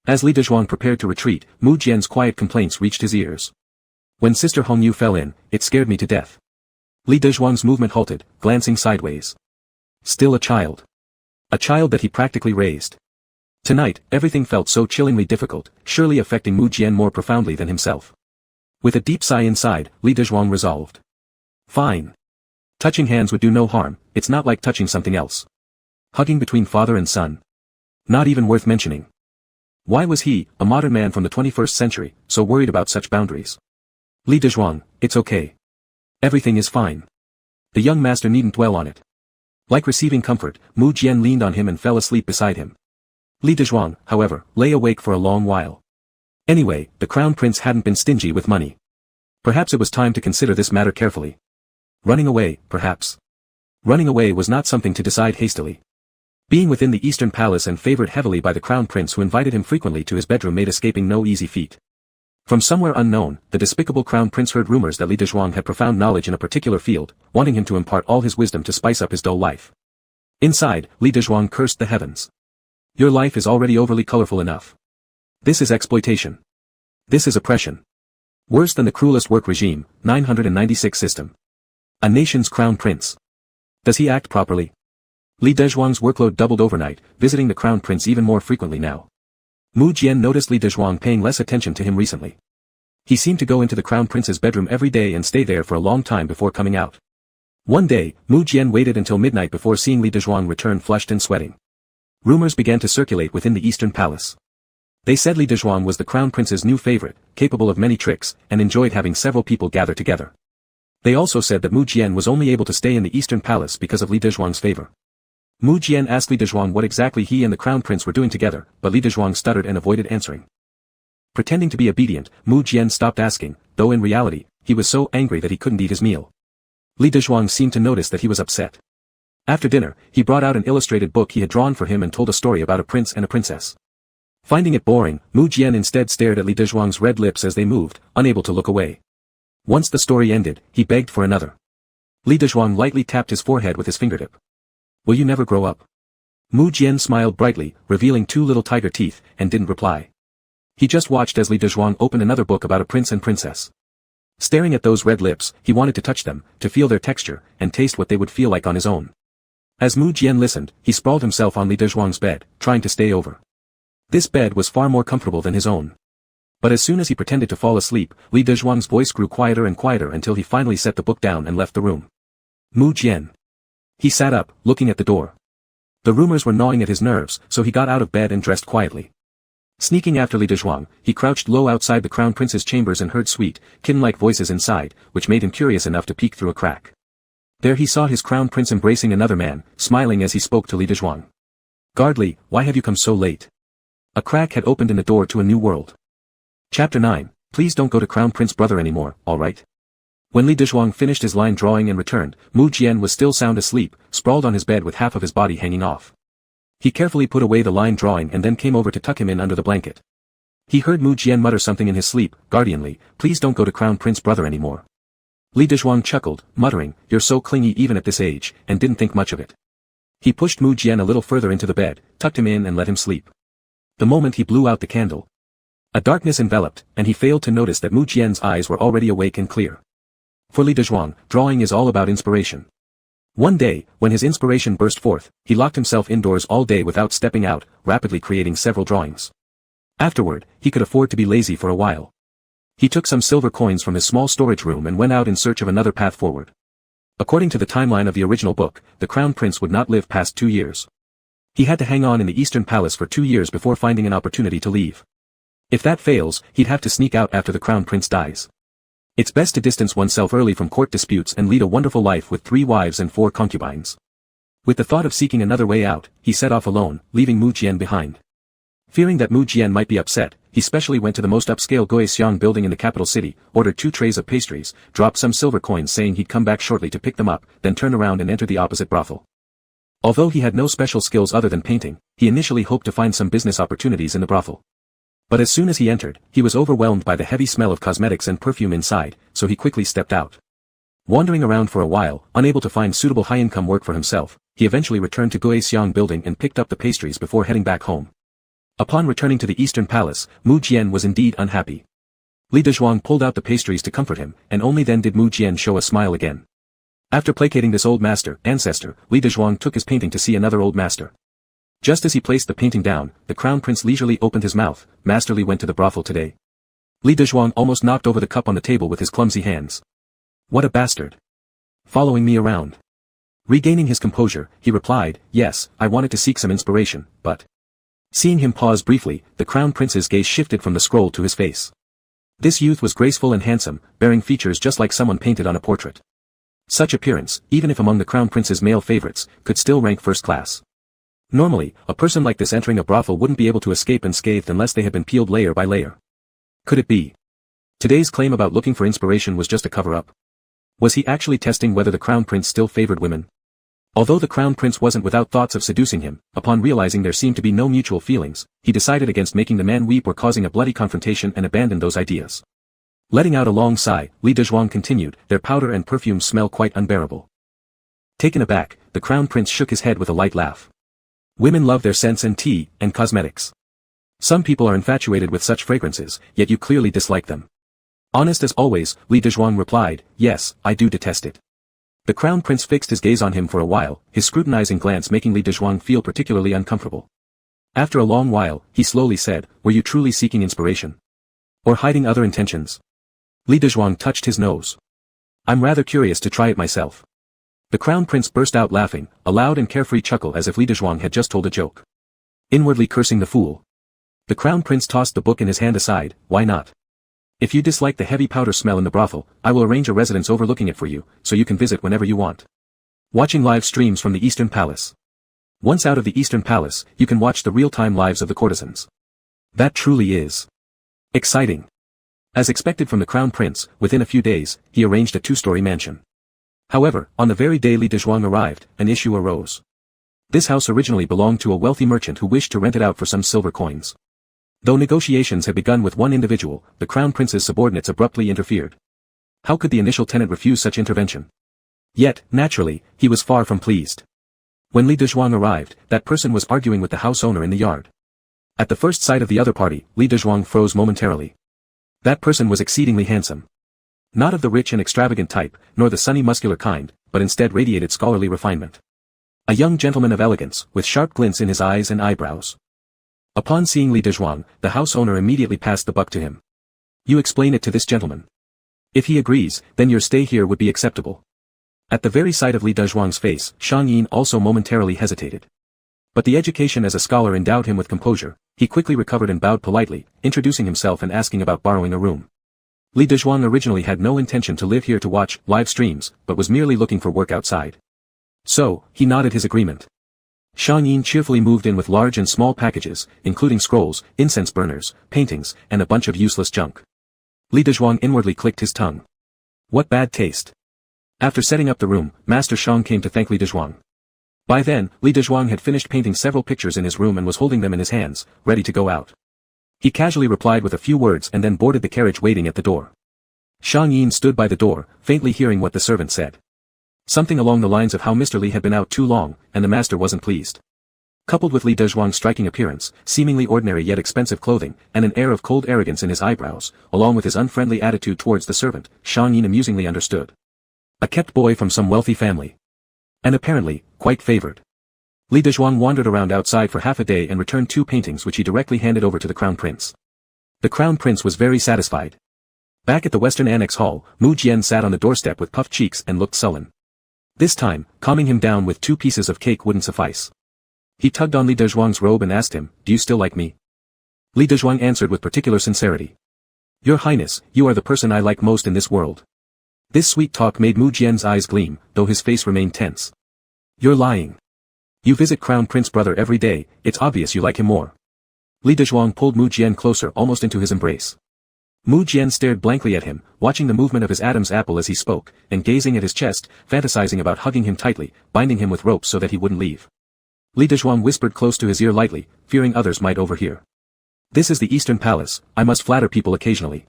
As Li Dezhuang prepared to retreat, Mu Jian's quiet complaints reached his ears. When Sister Hongyu fell in, it scared me to death. Li Dezhuang's movement halted, glancing sideways. Still a child. A child that he practically raised. Tonight, everything felt so chillingly difficult, surely affecting Mu Jian more profoundly than himself. With a deep sigh inside, Li Dezhuang resolved. Fine. Touching hands would do no harm, it's not like touching something else. Hugging between father and son. Not even worth mentioning. Why was he, a modern man from the 21st century, so worried about such boundaries? Li Dezhuang, it's okay. Everything is fine. The young master needn't dwell on it. Like receiving comfort, Mu Jian leaned on him and fell asleep beside him. Li Dezhuang, however, lay awake for a long while. Anyway, the crown prince hadn't been stingy with money. Perhaps it was time to consider this matter carefully. Running away, perhaps. Running away was not something to decide hastily. Being within the eastern palace and favored heavily by the crown prince who invited him frequently to his bedroom made escaping no easy feat. From somewhere unknown, the despicable crown prince heard rumors that Li Dezhuang had profound knowledge in a particular field, wanting him to impart all his wisdom to spice up his dull life. Inside, Li Dezhuang cursed the heavens. Your life is already overly colorful enough. This is exploitation. This is oppression. Worse than the cruelest work regime, 996 system. A nation's crown prince. Does he act properly? Li Dezhuang's workload doubled overnight, visiting the crown prince even more frequently now. Mu Jian noticed Li Dezhuang paying less attention to him recently. He seemed to go into the crown prince's bedroom every day and stay there for a long time before coming out. One day, Mu Jian waited until midnight before seeing Li Dezhuang return flushed and sweating. Rumors began to circulate within the eastern palace. They said Li Dezhuang was the crown prince's new favorite, capable of many tricks, and enjoyed having several people gather together. They also said that Mu Jian was only able to stay in the eastern palace because of Li Dezhuang's favor. Mu Jian asked Li Dezhuang what exactly he and the crown prince were doing together, but Li Dezhuang stuttered and avoided answering. Pretending to be obedient, Mu Jian stopped asking, though in reality, he was so angry that he couldn't eat his meal. Li Dezhuang seemed to notice that he was upset. After dinner, he brought out an illustrated book he had drawn for him and told a story about a prince and a princess. Finding it boring, Mu Jian instead stared at Li Dezhuang's red lips as they moved, unable to look away. Once the story ended, he begged for another. Li Dezhuang lightly tapped his forehead with his fingertip. Will you never grow up? Mu Jian smiled brightly, revealing two little tiger teeth, and didn't reply. He just watched as Li Dezhuang opened another book about a prince and princess. Staring at those red lips, he wanted to touch them, to feel their texture, and taste what they would feel like on his own. As Mu Jian listened, he sprawled himself on Li Dezhuang's bed, trying to stay over. This bed was far more comfortable than his own. But as soon as he pretended to fall asleep, Li Dezhuang's voice grew quieter and quieter until he finally set the book down and left the room. Mu Jian. He sat up, looking at the door. The rumors were gnawing at his nerves, so he got out of bed and dressed quietly. Sneaking after Li Dezhuang, he crouched low outside the crown prince's chambers and heard sweet, kitten-like voices inside, which made him curious enough to peek through a crack. There he saw his crown prince embracing another man, smiling as he spoke to Li Dezhuang. "Guard Li, why have you come so late?" A crack had opened in the door to a new world. Chapter 9, Please don't go to Crown Prince brother anymore, alright? When Li Dezhuang finished his line drawing and returned, Mu Jian was still sound asleep, sprawled on his bed with half of his body hanging off. He carefully put away the line drawing and then came over to tuck him in under the blanket. He heard Mu Jian mutter something in his sleep, guardianly, "Please don't go to Crown Prince brother anymore." Li Dezhuang chuckled, muttering, "You're so clingy even at this age," and didn't think much of it. He pushed Mu Jian a little further into the bed, tucked him in and let him sleep. The moment he blew out the candle, a darkness enveloped, and he failed to notice that Mu Jian's eyes were already awake and clear. For Li Dezhuang, drawing is all about inspiration. One day, when his inspiration burst forth, he locked himself indoors all day without stepping out, rapidly creating several drawings. Afterward, he could afford to be lazy for a while. He took some silver coins from his small storage room and went out in search of another path forward. According to the timeline of the original book, the Crown Prince would not live past 2 years. He had to hang on in the Eastern Palace for 2 years before finding an opportunity to leave. If that fails, he'd have to sneak out after the Crown Prince dies. It's best to distance oneself early from court disputes and lead a wonderful life with 3 wives and 4 concubines. With the thought of seeking another way out, he set off alone, leaving Mu Jian behind. Fearing that Mu Jian might be upset, he specially went to the most upscale Goixiang building in the capital city, ordered 2 trays of pastries, dropped some silver coins saying he'd come back shortly to pick them up, then turned around and entered the opposite brothel. Although he had no special skills other than painting, he initially hoped to find some business opportunities in the brothel. But as soon as he entered, he was overwhelmed by the heavy smell of cosmetics and perfume inside, so he quickly stepped out. Wandering around for a while, unable to find suitable high-income work for himself, he eventually returned to Goixiang building and picked up the pastries before heading back home. Upon returning to the Eastern Palace, Mu Jian was indeed unhappy. Li Dezhuang pulled out the pastries to comfort him, and only then did Mu Jian show a smile again. After placating this old ancestor, Li Dezhuang took his painting to see another old master. Just as he placed the painting down, the Crown Prince leisurely opened his mouth. "Master Li went to the brothel today." Li Dezhuang almost knocked over the cup on the table with his clumsy hands. "What a bastard. Following me around." Regaining his composure, he replied, "Yes, I wanted to seek some inspiration, but..." Seeing him pause briefly, the Crown Prince's gaze shifted from the scroll to his face. This youth was graceful and handsome, bearing features just like someone painted on a portrait. Such appearance, even if among the Crown Prince's male favorites, could still rank first class. Normally, a person like this entering a brothel wouldn't be able to escape unscathed unless they had been peeled layer by layer. Could it be? Today's claim about looking for inspiration was just a cover-up. Was he actually testing whether the Crown Prince still favored women? Although the Crown Prince wasn't without thoughts of seducing him, upon realizing there seemed to be no mutual feelings, he decided against making the man weep or causing a bloody confrontation and abandoned those ideas. Letting out a long sigh, Li Dezhuang continued, "Their powder and perfume smell quite unbearable." Taken aback, the Crown Prince shook his head with a light laugh. Women love their scents and tea, and cosmetics. Some people are infatuated with such fragrances, yet you clearly dislike them. Honest as always, Li Dezhuang replied, "Yes, I do detest it." The Crown Prince fixed his gaze on him for a while, his scrutinizing glance making Li Dezhuang feel particularly uncomfortable. After a long while, he slowly said, "Were you truly seeking inspiration? Or hiding other intentions?" Li Dezhuang touched his nose. "I'm rather curious to try it myself." The Crown Prince burst out laughing, a loud and carefree chuckle as if Li Dezhuang had just told a joke. Inwardly cursing the fool, the Crown Prince tossed the book in his hand aside. "Why not? If you dislike the heavy powder smell in the brothel, I will arrange a residence overlooking it for you, so you can visit whenever you want." Watching live streams from the Eastern Palace. Once out of the Eastern Palace, you can watch the real-time lives of the courtesans. That truly is exciting. As expected from the Crown Prince, within a few days, he arranged a 2-story mansion. However, on the very day Li Dezhuang arrived, an issue arose. This house originally belonged to a wealthy merchant who wished to rent it out for some silver coins. Though negotiations had begun with one individual, the Crown Prince's subordinates abruptly interfered. How could the initial tenant refuse such intervention? Yet, naturally, he was far from pleased. When Li Dezhuang arrived, that person was arguing with the house owner in the yard. At the first sight of the other party, Li Dezhuang froze momentarily. That person was exceedingly handsome. Not of the rich and extravagant type, nor the sunny muscular kind, but instead radiated scholarly refinement. A young gentleman of elegance, with sharp glints in his eyes and eyebrows. Upon seeing Li Dezhuang, the house owner immediately passed the buck to him. "You explain it to this gentleman. If he agrees, then your stay here would be acceptable." At the very sight of Li Dezhuang's face, Shang Yin also momentarily hesitated. But the education as a scholar endowed him with composure, He quickly recovered and bowed politely, introducing himself and asking about borrowing a room. Li Dezhuang originally had no intention to live here to watch live streams, but was merely looking for work outside. So, he nodded his agreement. Shang Yin cheerfully moved in with large and small packages, including scrolls, incense burners, paintings, and a bunch of useless junk. Li Dezhuang inwardly clicked his tongue. What bad taste. After setting up the room, Master Shang came to thank Li Dezhuang. By then, Li Dezhuang had finished painting several pictures in his room and was holding them in his hands, ready to go out. He casually replied with a few words and then boarded the carriage waiting at the door. Shang Yin stood by the door, faintly hearing what the servant said. Something along the lines of how Mr. Li had been out too long, and the master wasn't pleased. Coupled with Li Dezhuang's striking appearance, seemingly ordinary yet expensive clothing, and an air of cold arrogance in his eyebrows, along with his unfriendly attitude towards the servant, Shang Yin amusingly understood. A kept boy from some wealthy family. And apparently, quite favored. Li Dezhuang wandered around outside for half a day and returned 2 paintings which he directly handed over to the Crown Prince. The Crown Prince was very satisfied. Back at the Western Annex Hall, Mu Jian sat on the doorstep with puffed cheeks and looked sullen. This time, calming him down with 2 pieces of cake wouldn't suffice. He tugged on Li Dezhuang's robe and asked him, "Do you still like me?" Li Dezhuang answered with particular sincerity. "Your Highness, you are the person I like most in this world." This sweet talk made Mu Jian's eyes gleam, though his face remained tense. "You're lying. You visit Crown Prince brother every day, it's obvious you like him more." Li Dezhuang pulled Mu Jian closer almost into his embrace. Mu Jian stared blankly at him, watching the movement of his Adam's apple as he spoke, and gazing at his chest, fantasizing about hugging him tightly, binding him with ropes so that he wouldn't leave. Li Dezhuang whispered close to his ear lightly, fearing others might overhear. "This is the Eastern Palace, I must flatter people occasionally."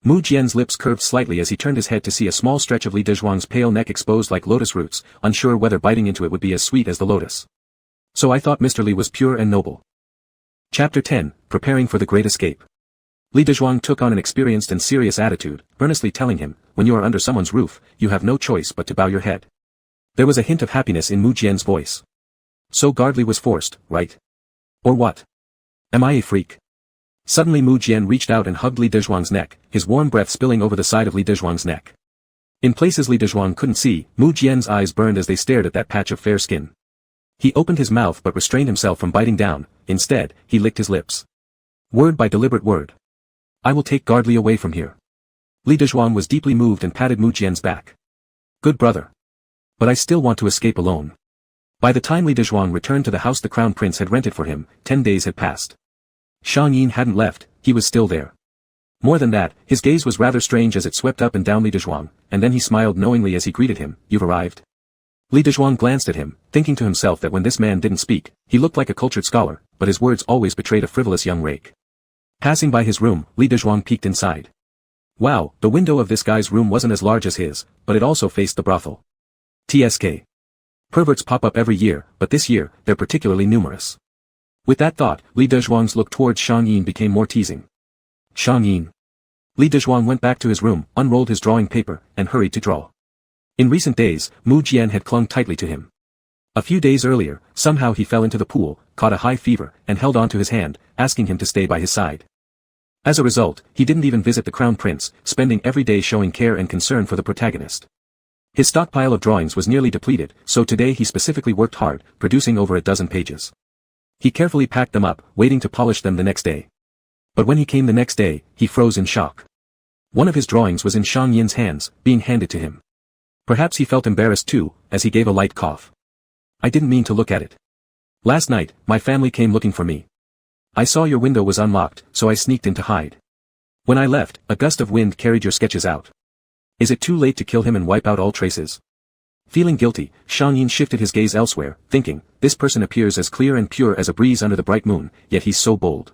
Mu Jian's lips curved slightly as he turned his head to see a small stretch of Li Dezhuang's pale neck exposed like lotus roots, unsure whether biting into it would be as sweet as the lotus. "So I thought Mr. Li was pure and noble." Chapter 10, Preparing for the Great Escape. Li Dezhuang took on an experienced and serious attitude, earnestly telling him, "When you are under someone's roof, you have no choice but to bow your head." There was a hint of happiness in Mu Jian's voice. "So Gardley was forced, right? Or what? Am I a freak?" Suddenly Mu Jian reached out and hugged Li Dezhuang's neck, his warm breath spilling over the side of Li Dezhuang's neck. In places Li Dezhuang couldn't see, Mu Jian's eyes burned as they stared at that patch of fair skin. He opened his mouth but restrained himself from biting down, instead, he licked his lips. Word by deliberate word. "I will take Gardley away from here." Li Dezhuang was deeply moved and patted Mu Jian's back. "Good brother. But I still want to escape alone." By the time Li Dezhuang returned to the house the Crown Prince had rented for him, 10 days had passed. Shang Yin hadn't left, he was still there. More than that, his gaze was rather strange as it swept up and down Li Dezhuang, and then he smiled knowingly as he greeted him, "You've arrived." Li Dezhuang glanced at him, thinking to himself that when this man didn't speak, he looked like a cultured scholar, but his words always betrayed a frivolous young rake. Passing by his room, Li Dezhuang peeked inside. Wow, the window of this guy's room wasn't as large as his, but it also faced the brothel. TSK. Perverts pop up every year, but this year, they're particularly numerous. With that thought, Li Dezhuang's look towards Shang Yin became more teasing. Shang Yin. Li Dezhuang went back to his room, unrolled his drawing paper, and hurried to draw. In recent days, Mu Jian had clung tightly to him. A few days earlier, somehow he fell into the pool, caught a high fever, and held on to his hand, asking him to stay by his side. As a result, he didn't even visit the Crown Prince, spending every day showing care and concern for the protagonist. His stockpile of drawings was nearly depleted, so today he specifically worked hard, producing over a dozen pages. He carefully packed them up, waiting to polish them the next day. But when he came the next day, he froze in shock. One of his drawings was in Shang Yin's hands, being handed to him. Perhaps he felt embarrassed too, as he gave a light cough. "I didn't mean to look at it. Last night, my family came looking for me. I saw your window was unlocked, so I sneaked in to hide. When I left, a gust of wind carried your sketches out. Is it too late to kill him and wipe out all traces?" Feeling guilty, Shang Yin shifted his gaze elsewhere, thinking, this person appears as clear and pure as a breeze under the bright moon, yet he's so bold.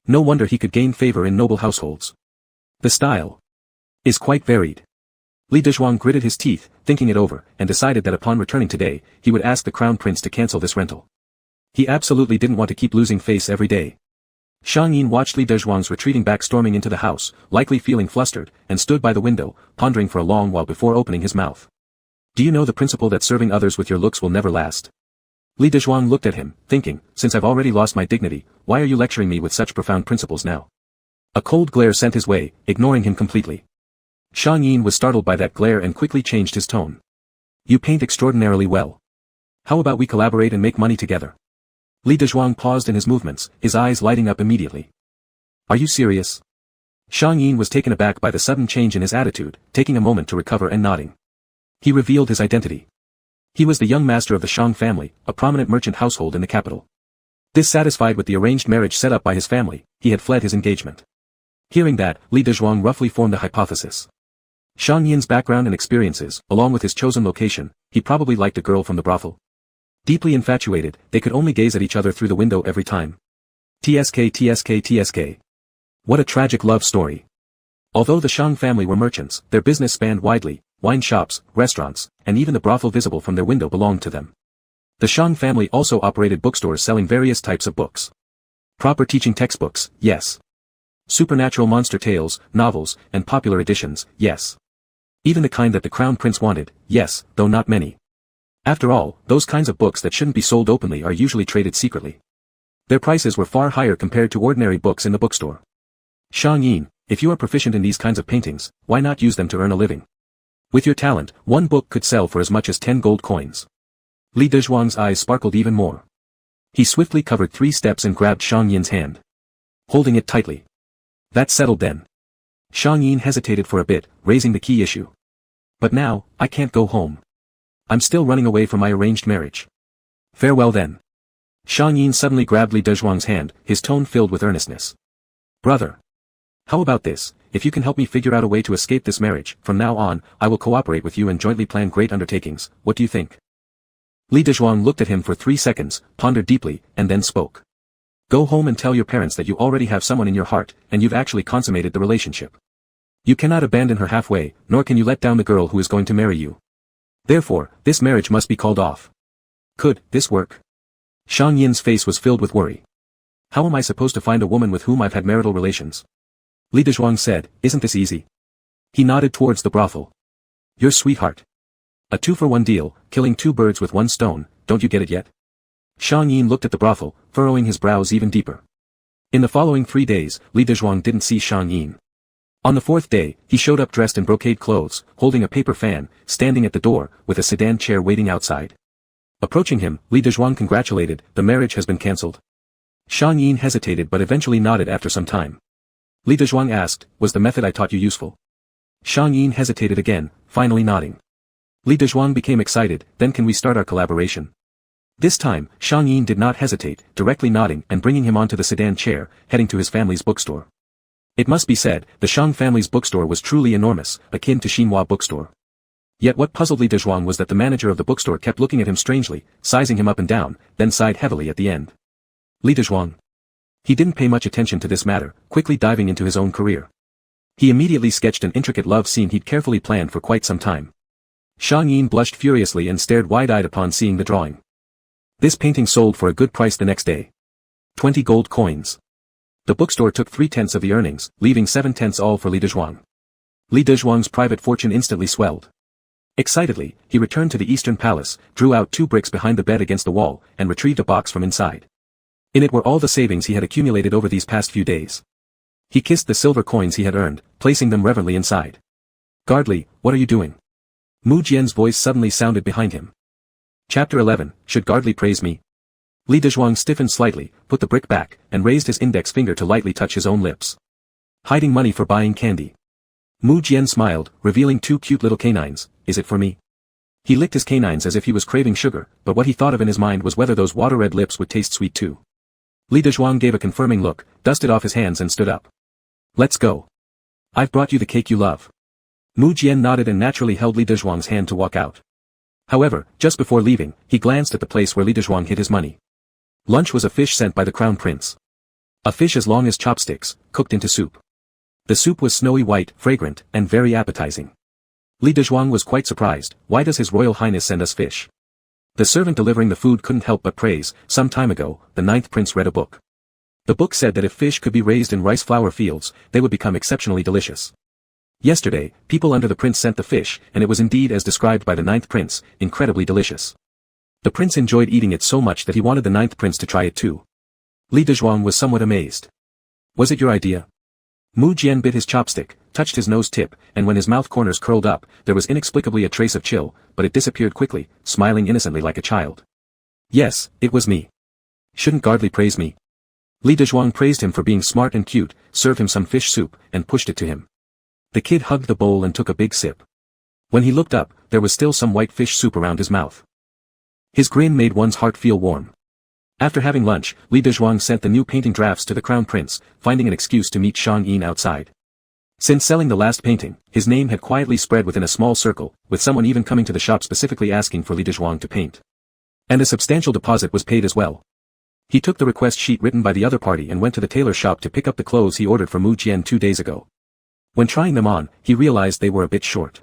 No wonder he could gain favor in noble households. The style is quite varied. Li Dezhuang gritted his teeth, thinking it over, and decided that upon returning today, he would ask the Crown Prince to cancel this rental. He absolutely didn't want to keep losing face every day. Shang Yin watched Li Dezhuang's retreating back storming into the house, likely feeling flustered, and stood by the window, pondering for a long while before opening his mouth. "Do you know the principle that serving others with your looks will never last?" Li Dezhuang looked at him, thinking, since I've already lost my dignity, why are you lecturing me with such profound principles now? A cold glare sent his way, ignoring him completely. Shang Yin was startled by that glare and quickly changed his tone. "You paint extraordinarily well. How about we collaborate and make money together?" Li Dezhuang paused in his movements, his eyes lighting up immediately. Are you serious? Shang Yin was taken aback by the sudden change in his attitude, taking a moment to recover and nodding. He revealed his identity. He was the young master of the Shang family, a prominent merchant household in the capital. Dissatisfied with the arranged marriage set up by his family, he had fled his engagement. Hearing that, Li Dezhuang roughly formed a hypothesis. Shang Yin's background and experiences, along with his chosen location, he probably liked a girl from the brothel. Deeply infatuated, they could only gaze at each other through the window every time. TSK. What a tragic love story. Although the Shang family were merchants, their business spanned widely, wine shops, restaurants, and even the brothel visible from their window belonged to them. The Shang family also operated bookstores selling various types of books. Proper teaching textbooks, yes. Supernatural monster tales, novels, and popular editions, yes. Even the kind that the crown prince wanted, yes, though not many. After all, those kinds of books that shouldn't be sold openly are usually traded secretly. Their prices were far higher compared to ordinary books in the bookstore. Shang Yin, if you are proficient in these kinds of paintings, why not use them to earn a living? With your talent, one book could sell for as much as 10 gold coins. Li Dezhuang's eyes sparkled even more. He swiftly covered 3 steps and grabbed Shang Yin's hand. Holding it tightly. That's settled then. Shang Yin hesitated for a bit, raising the key issue. But now, I can't go home. I'm still running away from my arranged marriage. Farewell then. Shang Yin suddenly grabbed Li Dezhuang's hand, his tone filled with earnestness. Brother. How about this, if you can help me figure out a way to escape this marriage, from now on, I will cooperate with you and jointly plan great undertakings, what do you think? Li Dezhuang looked at him for 3 seconds, pondered deeply, and then spoke. Go home and tell your parents that you already have someone in your heart, and you've actually consummated the relationship. You cannot abandon her halfway, nor can you let down the girl who is going to marry you. Therefore, this marriage must be called off. Could this work? Shang Yin's face was filled with worry. How am I supposed to find a woman with whom I've had marital relations? Li Dezhuang said, isn't this easy? He nodded towards the brothel. Your sweetheart. A 2-for-1 deal, killing 2 birds with 1 stone, don't you get it yet? Shang Yin looked at the brothel, furrowing his brows even deeper. In the following 3 days, Li Dezhuang didn't see Shang Yin. On the 4th day, he showed up dressed in brocade clothes, holding a paper fan, standing at the door, with a sedan chair waiting outside. Approaching him, Li Dezhuang congratulated, the marriage has been cancelled. Shang Yin hesitated but eventually nodded after some time. Li Dezhuang asked, was the method I taught you useful? Shang Yin hesitated again, finally nodding. Li Dezhuang became excited, then can we start our collaboration? This time, Shang Yin did not hesitate, directly nodding and bringing him onto the sedan chair, heading to his family's bookstore. It must be said, the Shang family's bookstore was truly enormous, akin to Xinhua bookstore. Yet what puzzled Li Dezhuang was that the manager of the bookstore kept looking at him strangely, sizing him up and down, then sighed heavily at the end. Li Dezhuang. He didn't pay much attention to this matter, quickly diving into his own career. He immediately sketched an intricate love scene he'd carefully planned for quite some time. Shang Yin blushed furiously and stared wide-eyed upon seeing the drawing. This painting sold for a good price the next day. 20 gold coins. The bookstore took 3/10 of the earnings, leaving 7/10 all for Li Dezhuang. Li Dezhuang's private fortune instantly swelled. Excitedly, he returned to the Eastern Palace, drew out 2 bricks behind the bed against the wall, and retrieved a box from inside. In it were all the savings he had accumulated over these past few days. He kissed the silver coins he had earned, placing them reverently inside. Guardly, what are you doing? Mu Jian's voice suddenly sounded behind him. Chapter 11, Should Guardly Praise Me? Li Dezhuang stiffened slightly, put the brick back, and raised his index finger to lightly touch his own lips. Hiding money for buying candy. Mu Jian smiled, revealing 2 cute little canines, is it for me? He licked his canines as if he was craving sugar, but what he thought of in his mind was whether those water-red lips would taste sweet too. Li Dezhuang gave a confirming look, dusted off his hands and stood up. Let's go. I've brought you the cake you love. Mu Jian nodded and naturally held Li Dezhuang's hand to walk out. However, just before leaving, he glanced at the place where Li Dezhuang hid his money. Lunch was a fish sent by the crown prince. A fish as long as chopsticks, cooked into soup. The soup was snowy white, fragrant, and very appetizing. Li Dezhuang was quite surprised, why does His Royal Highness send us fish? The servant delivering the food couldn't help but praise, some time ago, the 9th prince read a book. The book said that if fish could be raised in rice flower fields, they would become exceptionally delicious. Yesterday, people under the prince sent the fish, and it was indeed as described by the 9th prince, incredibly delicious. The prince enjoyed eating it so much that he wanted the 9th prince to try it too. Li Dezhuang was somewhat amazed. Was it your idea? Mu Jian bit his chopstick, touched his nose tip, and when his mouth corners curled up, there was inexplicably a trace of chill, but it disappeared quickly, smiling innocently like a child. Yes, it was me. Shouldn't Gardly praise me? Li Dezhuang praised him for being smart and cute, served him some fish soup, and pushed it to him. The kid hugged the bowl and took a big sip. When he looked up, there was still some white fish soup around his mouth. His grin made one's heart feel warm. After having lunch, Li Dezhuang sent the new painting drafts to the Crown Prince, finding an excuse to meet Shang Yin outside. Since selling the last painting, his name had quietly spread within a small circle, with someone even coming to the shop specifically asking for Li Dezhuang to paint. And a substantial deposit was paid as well. He took the request sheet written by the other party and went to the tailor shop to pick up the clothes he ordered from Mu Jian 2 days ago. When trying them on, he realized they were a bit short.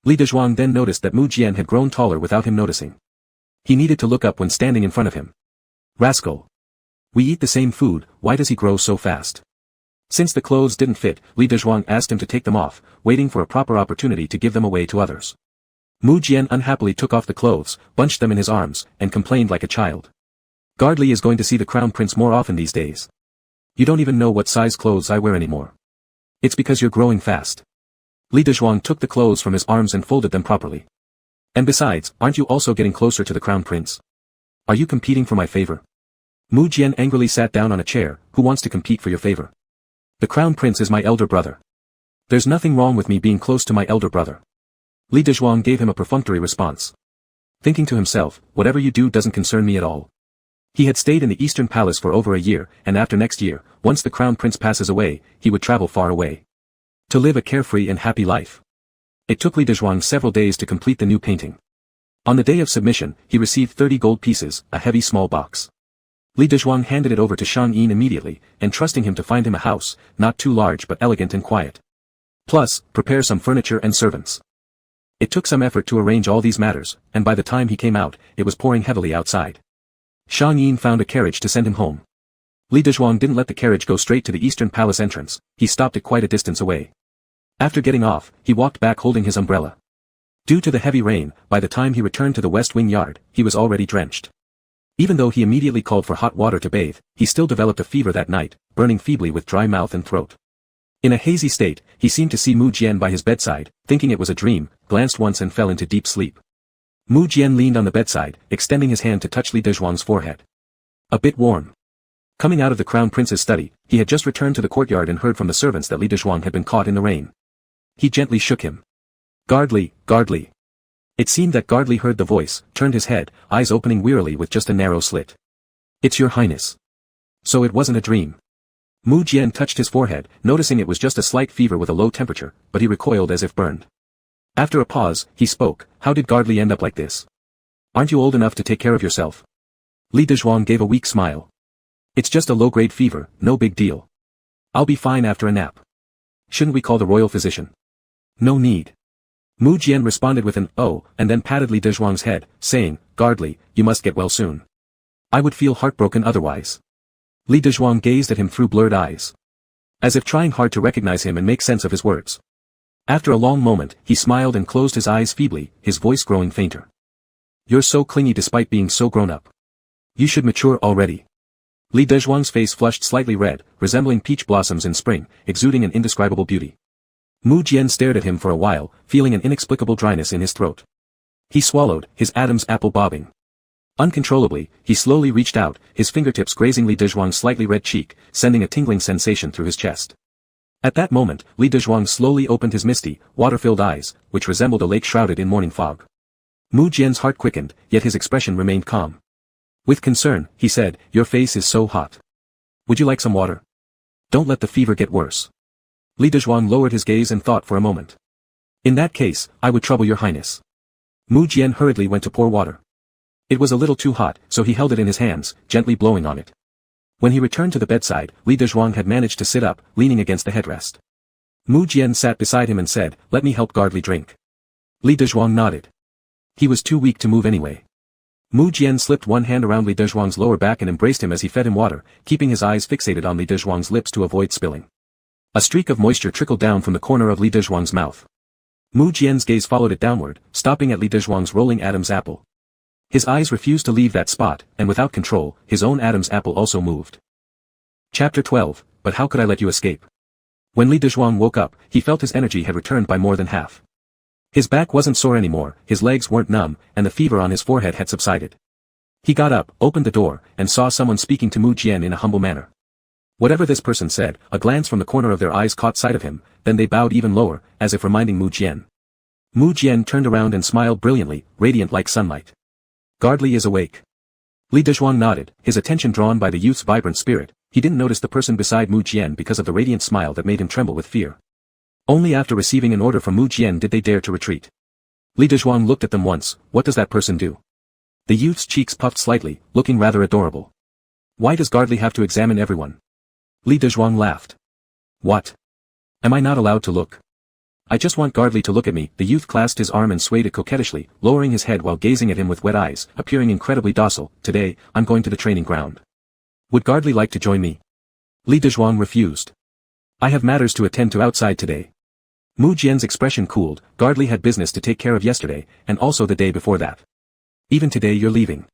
Li Dezhuang then noticed that Mu Jian had grown taller without him noticing. He needed to look up when standing in front of him. Rascal. We eat the same food, why does he grow so fast? Since the clothes didn't fit, Li Dezhuang asked him to take them off, waiting for a proper opportunity to give them away to others. Mu Jian unhappily took off the clothes, bunched them in his arms, and complained like a child. Gardly is going to see the Crown Prince more often these days. You don't even know what size clothes I wear anymore. It's because you're growing fast. Li Dezhuang took the clothes from his arms and folded them properly. And besides, aren't you also getting closer to the Crown Prince? Are you competing for my favor? Mu Jian angrily sat down on a chair. Who wants to compete for your favor? The Crown Prince is my elder brother. There's nothing wrong with me being close to my elder brother. Li Dezhuang gave him a perfunctory response. Thinking to himself, whatever you do doesn't concern me at all. He had stayed in the Eastern Palace for over a year, and after next year, once the Crown Prince passes away, he would travel far away. To live a carefree and happy life. It took Li Dezhuang several days to complete the new painting. On the day of submission, he received 30 gold pieces, a heavy small box. Li Dezhuang handed it over to Shang Yin immediately, entrusting him to find him a house, not too large but elegant and quiet. Plus, prepare some furniture and servants. It took some effort to arrange all these matters, and by the time he came out, it was pouring heavily outside. Shang Yin found a carriage to send him home. Li Dezhuang didn't let the carriage go straight to the Eastern Palace entrance, he stopped it quite a distance away. After getting off, he walked back holding his umbrella. Due to the heavy rain, by the time he returned to the West Wing yard, he was already drenched. Even though he immediately called for hot water to bathe, he still developed a fever that night, burning feebly with dry mouth and throat. In a hazy state, he seemed to see Mu Jian by his bedside, thinking it was a dream, glanced once and fell into deep sleep. Mu Jian leaned on the bedside, extending his hand to touch Li Dezhuang's forehead. A bit warm. Coming out of the Crown Prince's study, he had just returned to the courtyard and heard from the servants that Li Dezhuang had been caught in the rain. He gently shook him. Gardly, Gardly. It seemed that Gardly heard the voice, turned his head, eyes opening wearily with just a narrow slit. It's your highness. So it wasn't a dream. Mu Jian touched his forehead, noticing it was just a slight fever with a low temperature, but he recoiled as if burned. After a pause, he spoke, how did Gardly end up like this? Aren't you old enough to take care of yourself? Li Dezhuang gave a weak smile. It's just a low-grade fever, no big deal. I'll be fine after a nap. Shouldn't we call the royal physician? No need. Mu Jian responded with an oh, and then patted Li Dezhuang's head, saying, Gardly, you must get well soon. I would feel heartbroken otherwise. Li Dezhuang gazed at him through blurred eyes. As if trying hard to recognize him and make sense of his words. After a long moment, he smiled and closed his eyes feebly, his voice growing fainter. You're so clingy despite being so grown up. You should mature already. Li Dezhuang's face flushed slightly red, resembling peach blossoms in spring, exuding an indescribable beauty. Mu Jian stared at him for a while, feeling an inexplicable dryness in his throat. He swallowed, his Adam's apple bobbing. Uncontrollably, he slowly reached out, his fingertips grazing Li Dezhuang's slightly red cheek, sending a tingling sensation through his chest. At that moment, Li Dezhuang slowly opened his misty, water-filled eyes, which resembled a lake shrouded in morning fog. Mu Jian's heart quickened, yet his expression remained calm. With concern, he said, your face is so hot. Would you like some water? Don't let the fever get worse. Li Dezhuang lowered his gaze and thought for a moment. In that case, I would trouble your highness. Mu Jian hurriedly went to pour water. It was a little too hot, so he held it in his hands, gently blowing on it. When he returned to the bedside, Li Dezhuang had managed to sit up, leaning against the headrest. Mu Jian sat beside him and said, let me help Gardly drink. Li Dezhuang nodded. He was too weak to move anyway. Mu Jian slipped one hand around Li Dezhuang's lower back and embraced him as he fed him water, keeping his eyes fixated on Li Dezhuang's lips to avoid spilling. A streak of moisture trickled down from the corner of Li Dezhuang's mouth. Mu Jian's gaze followed it downward, stopping at Li Dezhuang's rolling Adam's apple. His eyes refused to leave that spot, and without control, his own Adam's apple also moved. Chapter 12, But how could I let you escape? When Li Dezhuang woke up, he felt his energy had returned by more than half. His back wasn't sore anymore, his legs weren't numb, and the fever on his forehead had subsided. He got up, opened the door, and saw someone speaking to Mu Jian in a humble manner. Whatever this person said, a glance from the corner of their eyes caught sight of him, then they bowed even lower, as if reminding Mu Jian. Mu Jian turned around and smiled brilliantly, radiant like sunlight. Guardly is awake. Li Dezhuang nodded, his attention drawn by the youth's vibrant spirit. He didn't notice the person beside Mu Jian because of the radiant smile that made him tremble with fear. Only after receiving an order from Mu Jian did they dare to retreat. Li Dezhuang looked at them once. What does that person do? The youth's cheeks puffed slightly, looking rather adorable. Why does Guardly have to examine everyone? Li Dezhuang laughed. What? Am I not allowed to look? I just want Guardly to look at me. The youth clasped his arm and swayed it coquettishly, lowering his head while gazing at him with wet eyes, appearing incredibly docile. Today, I'm going to the training ground. Would Guardly like to join me? Li Dezhuang refused. I have matters to attend to outside today. Mu Jian's expression cooled. Guardly had business to take care of yesterday, and also the day before that. Even today you're leaving.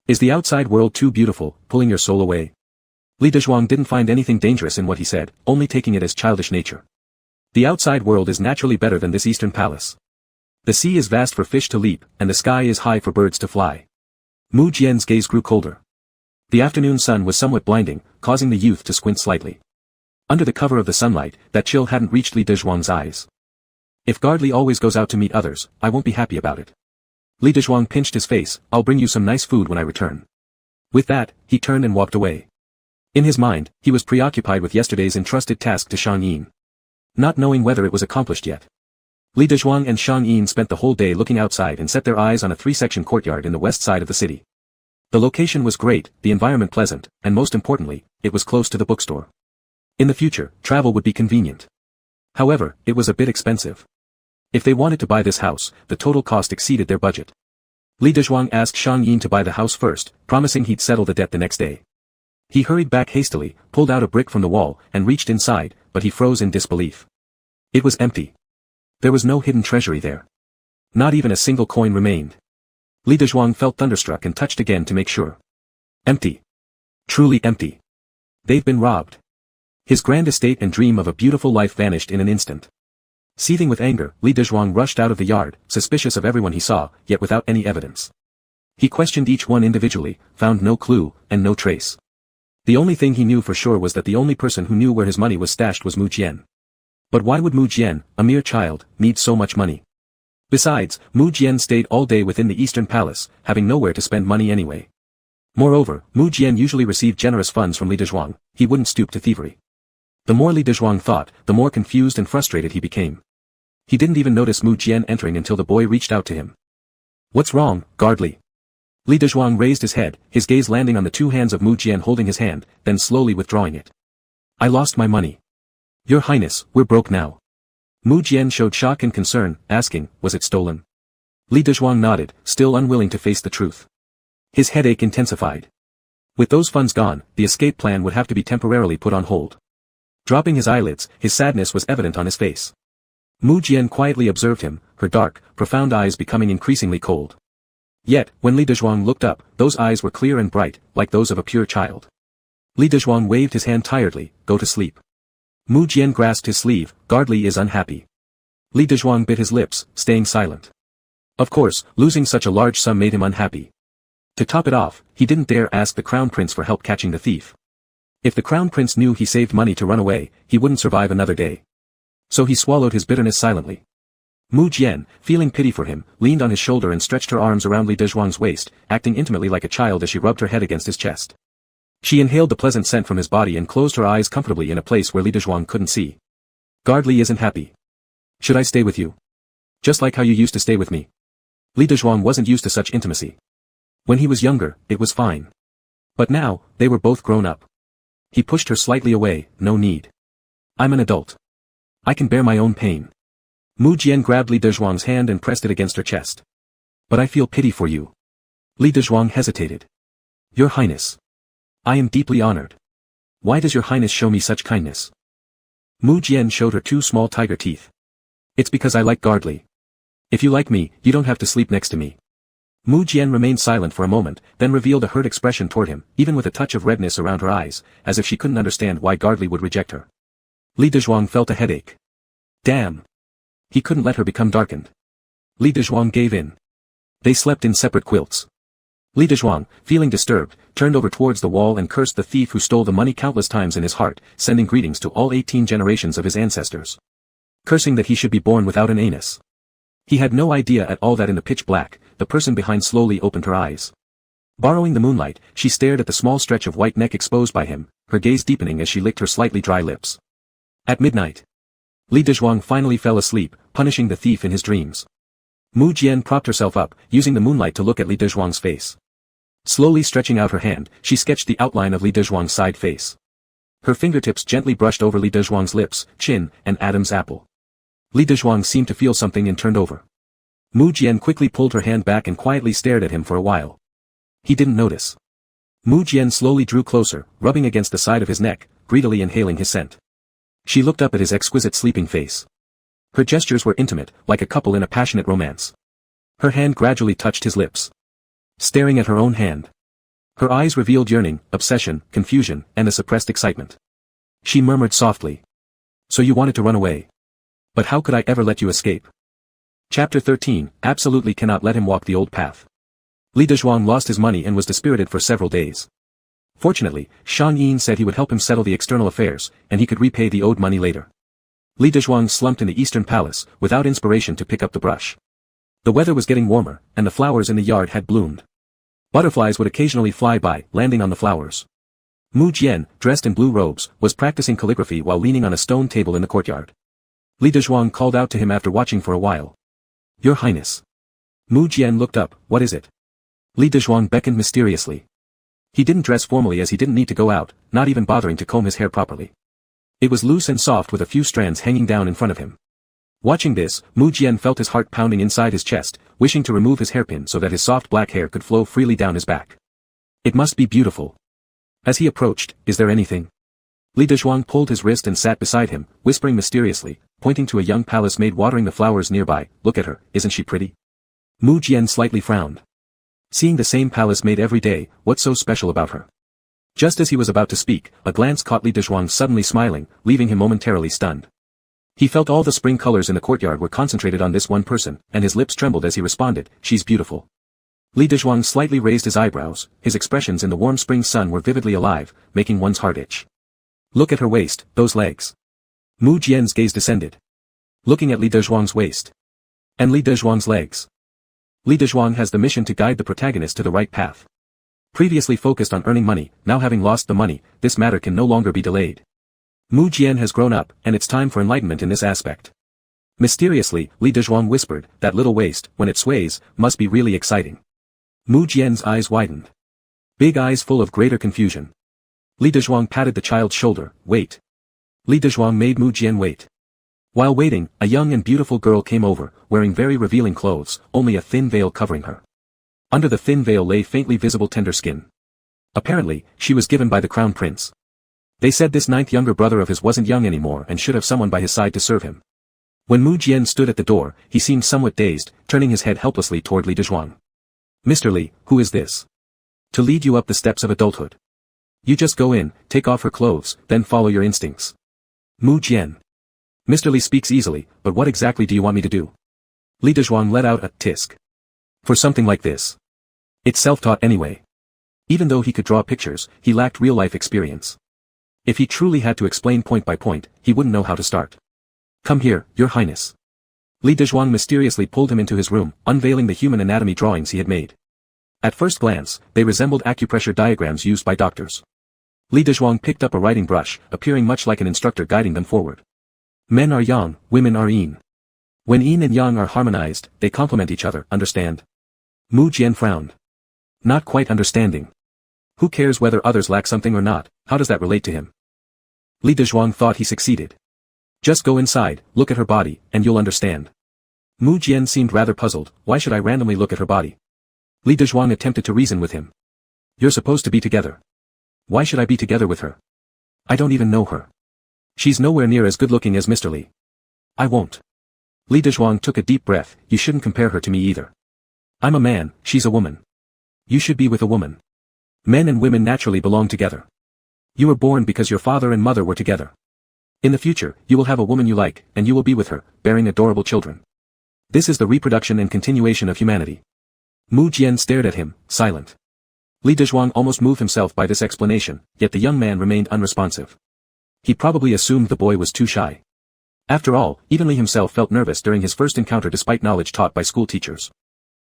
Is the outside world too beautiful, pulling your soul away? Li Dezhuang didn't find anything dangerous in what he said, only taking it as childish nature. The outside world is naturally better than this eastern palace. The sea is vast for fish to leap, and the sky is high for birds to fly. Mu Jian's gaze grew colder. The afternoon sun was somewhat blinding, causing the youth to squint slightly. Under the cover of the sunlight, that chill hadn't reached Li Dezhuang's eyes. If Guardly always goes out to meet others, I won't be happy about it. Li Dezhuang pinched his face. I'll bring you some nice food when I return. With that, he turned and walked away. In his mind, he was preoccupied with yesterday's entrusted task to Shang Yin. Not knowing whether it was accomplished yet. Li Dezhuang and Shang Yin spent the whole day looking outside and set their eyes on a 3-section courtyard in the west side of the city. The location was great, the environment pleasant, and most importantly, it was close to the bookstore. In the future, travel would be convenient. However, it was a bit expensive. If they wanted to buy this house, the total cost exceeded their budget. Li Dezhuang asked Shang Yin to buy the house first, promising he'd settle the debt the next day. He hurried back hastily, pulled out a brick from the wall, and reached inside, but he froze in disbelief. It was empty. There was no hidden treasury there. Not even a single coin remained. Li Dezhuang felt thunderstruck and touched again to make sure. Empty. Truly empty. They've been robbed. His grand estate and dream of a beautiful life vanished in an instant. Seething with anger, Li Dezhuang rushed out of the yard, suspicious of everyone he saw, yet without any evidence. He questioned each one individually, found no clue, and no trace. The only thing he knew for sure was that the only person who knew where his money was stashed was Mu Jian. But why would Mu Jian, a mere child, need so much money? Besides, Mu Jian stayed all day within the Eastern Palace, having nowhere to spend money anyway. Moreover, Mu Jian usually received generous funds from Li Dezhuang. He wouldn't stoop to thievery. The more Li Dezhuang thought, the more confused and frustrated he became. He didn't even notice Mu Jian entering until the boy reached out to him. What's wrong, Guardly? Li Dezhuang raised his head, his gaze landing on the two hands of Mu Jian holding his hand, then slowly withdrawing it. I lost my money. Your Highness, we're broke now. Mu Jian showed shock and concern, asking, was it stolen? Li Dezhuang nodded, still unwilling to face the truth. His headache intensified. With those funds gone, the escape plan would have to be temporarily put on hold. Dropping his eyelids, his sadness was evident on his face. Mu Jian quietly observed him, her dark, profound eyes becoming increasingly cold. Yet, when Li Dezhuang looked up, those eyes were clear and bright, like those of a pure child. Li Dezhuang waved his hand tiredly, go to sleep. Mu Jian grasped his sleeve, Guardly is unhappy. Li Dezhuang bit his lips, staying silent. Of course, losing such a large sum made him unhappy. To top it off, he didn't dare ask the Crown Prince for help catching the thief. If the Crown Prince knew he saved money to run away, he wouldn't survive another day. So he swallowed his bitterness silently. Mu Jian, feeling pity for him, leaned on his shoulder and stretched her arms around Li Dezhuang's waist, acting intimately like a child as she rubbed her head against his chest. She inhaled the pleasant scent from his body and closed her eyes comfortably in a place where Li Dezhuang couldn't see. Guardly isn't happy. Should I stay with you? Just like how you used to stay with me. Li Dezhuang wasn't used to such intimacy. When he was younger, it was fine. But now, they were both grown up. He pushed her slightly away, no need. I'm an adult. I can bear my own pain. Mu Jian grabbed Li Dezhuang's hand and pressed it against her chest. But I feel pity for you. Li Dezhuang hesitated. Your Highness. I am deeply honored. Why does your Highness show me such kindness? Mu Jian showed her two small tiger teeth. It's because I like Guardly. If you like me, you don't have to sleep next to me. Mu Jian remained silent for a moment, then revealed a hurt expression toward him, even with a touch of redness around her eyes, as if she couldn't understand why Guardly would reject her. Li Dezhuang felt a headache. Damn. He couldn't let her become darkened. Li Dezhuang gave in. They slept in separate quilts. Li Dezhuang, feeling disturbed, turned over towards the wall and cursed the thief who stole the money countless times in his heart, sending greetings to all 18 generations of his ancestors. Cursing that he should be born without an anus. He had no idea at all that in the pitch black, the person behind slowly opened her eyes. Borrowing the moonlight, she stared at the small stretch of white neck exposed by him, her gaze deepening as she licked her slightly dry lips. At midnight, Li Dezhuang finally fell asleep, punishing the thief in his dreams. Mu Jian propped herself up, using the moonlight to look at Li Dezhuang's face. Slowly stretching out her hand, she sketched the outline of Li Dezhuang's side face. Her fingertips gently brushed over Li Dezhuang's lips, chin, and Adam's apple. Li Dezhuang seemed to feel something and turned over. Mu Jian quickly pulled her hand back and quietly stared at him for a while. He didn't notice. Mu Jian slowly drew closer, rubbing against the side of his neck, greedily inhaling his scent. She looked up at his exquisite sleeping face. Her gestures were intimate, like a couple in a passionate romance. Her hand gradually touched his lips. Staring at her own hand. Her eyes revealed yearning, obsession, confusion, and a suppressed excitement. She murmured softly. So you wanted to run away. But how could I ever let you escape? Chapter 13, absolutely cannot let him walk the old path. Li Dezhuang lost his money and was dispirited for several days. Fortunately, Shang Yin said he would help him settle the external affairs, and he could repay the owed money later. Li Dezhuang slumped in the eastern palace, without inspiration to pick up the brush. The weather was getting warmer, and the flowers in the yard had bloomed. Butterflies would occasionally fly by, landing on the flowers. Mu Jian, dressed in blue robes, was practicing calligraphy while leaning on a stone table in the courtyard. Li Dezhuang called out to him after watching for a while. Your Highness. Mu Jian looked up, what is it? Li Dezhuang beckoned mysteriously. He didn't dress formally as he didn't need to go out, not even bothering to comb his hair properly. It was loose and soft with a few strands hanging down in front of him. Watching this, Mu Jian felt his heart pounding inside his chest, wishing to remove his hairpin so that his soft black hair could flow freely down his back. It must be beautiful. As he approached, is there anything? Li Dezhuang pulled his wrist and sat beside him, whispering mysteriously, pointing to a young palace maid watering the flowers nearby, look at her, isn't she pretty? Mu Jian slightly frowned. Seeing the same palace maid every day, what's so special about her? Just as he was about to speak, a glance caught Li Dezhuang suddenly smiling, leaving him momentarily stunned. He felt all the spring colors in the courtyard were concentrated on this one person, and his lips trembled as he responded, she's beautiful. Li Dezhuang slightly raised his eyebrows, his expressions in the warm spring sun were vividly alive, making one's heart itch. Look at her waist, those legs. Mu Jian's gaze descended. Looking at Li Dezhuang's waist. And Li Dezhuang's legs. Li Dezhuang has the mission to guide the protagonist to the right path. Previously focused on earning money, now having lost the money, this matter can no longer be delayed. Mu Jian has grown up, and it's time for enlightenment in this aspect. Mysteriously, Li Dezhuang whispered, that little waist, when it sways, must be really exciting. Mu Jian's eyes widened. Big eyes full of greater confusion. Li Dezhuang patted the child's shoulder, wait. Li Dezhuang made Mu Jian wait. While waiting, a young and beautiful girl came over, wearing very revealing clothes, only a thin veil covering her. Under the thin veil lay faintly visible tender skin. Apparently, she was given by the crown prince. They said this ninth younger brother of his wasn't young anymore and should have someone by his side to serve him. When Mu Jian stood at the door, he seemed somewhat dazed, turning his head helplessly toward Li Dezhuang. Mr. Li, who is this? To lead you up the steps of adulthood. You just go in, take off her clothes, then follow your instincts. Mu Jian. Mr. Li speaks easily, but what exactly do you want me to do? Li Dezhuang let out a tisk. For something like this. It's self-taught anyway. Even though he could draw pictures, he lacked real-life experience. If he truly had to explain point by point, he wouldn't know how to start. Come here, Your Highness. Li Dezhuang mysteriously pulled him into his room, unveiling the human anatomy drawings he had made. At first glance, they resembled acupressure diagrams used by doctors. Li Dezhuang picked up a writing brush, appearing much like an instructor guiding them forward. Men are yang, women are yin. When yin and yang are harmonized, they complement each other, understand? Mu Jian frowned. Not quite understanding. Who cares whether others lack something or not, how does that relate to him? Li Dezhuang thought he succeeded. Just go inside, look at her body, and you'll understand. Mu Jian seemed rather puzzled, why should I randomly look at her body? Li Dezhuang attempted to reason with him. You're supposed to be together. Why should I be together with her? I don't even know her. She's nowhere near as good looking as Mr. Li. I won't. Li Dezhuang took a deep breath, you shouldn't compare her to me either. I'm a man, she's a woman. You should be with a woman. Men and women naturally belong together. You were born because your father and mother were together. In the future, you will have a woman you like, and you will be with her, bearing adorable children. This is the reproduction and continuation of humanity. Mu Jian stared at him, silent. Li Dezhuang almost moved himself by this explanation, yet the young man remained unresponsive. He probably assumed the boy was too shy. After all, even Li himself felt nervous during his first encounter despite knowledge taught by school teachers.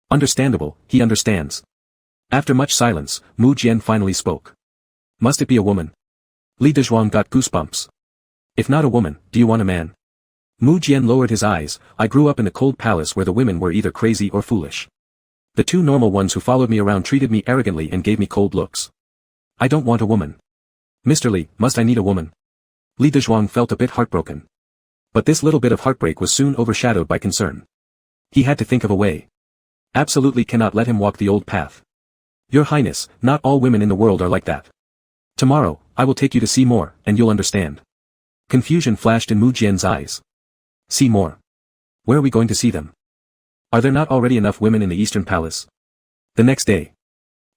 Understandable, he understands. After much silence, Mu Jian finally spoke. Must it be a woman? Li Dezhuang got goosebumps. If not a woman, do you want a man? Mu Jian lowered his eyes. I grew up in a cold palace where the women were either crazy or foolish. The two normal ones who followed me around treated me arrogantly and gave me cold looks. I don't want a woman. Mr. Li, must I need a woman? Li Dezhuang felt a bit heartbroken. But this little bit of heartbreak was soon overshadowed by concern. He had to think of a way. Absolutely cannot let him walk the old path. Your Highness, not all women in the world are like that. Tomorrow, I will take you to see more, and you'll understand. Confusion flashed in Mu Jian's eyes. See more? Where are we going to see them? Are there not already enough women in the Eastern Palace? The next day.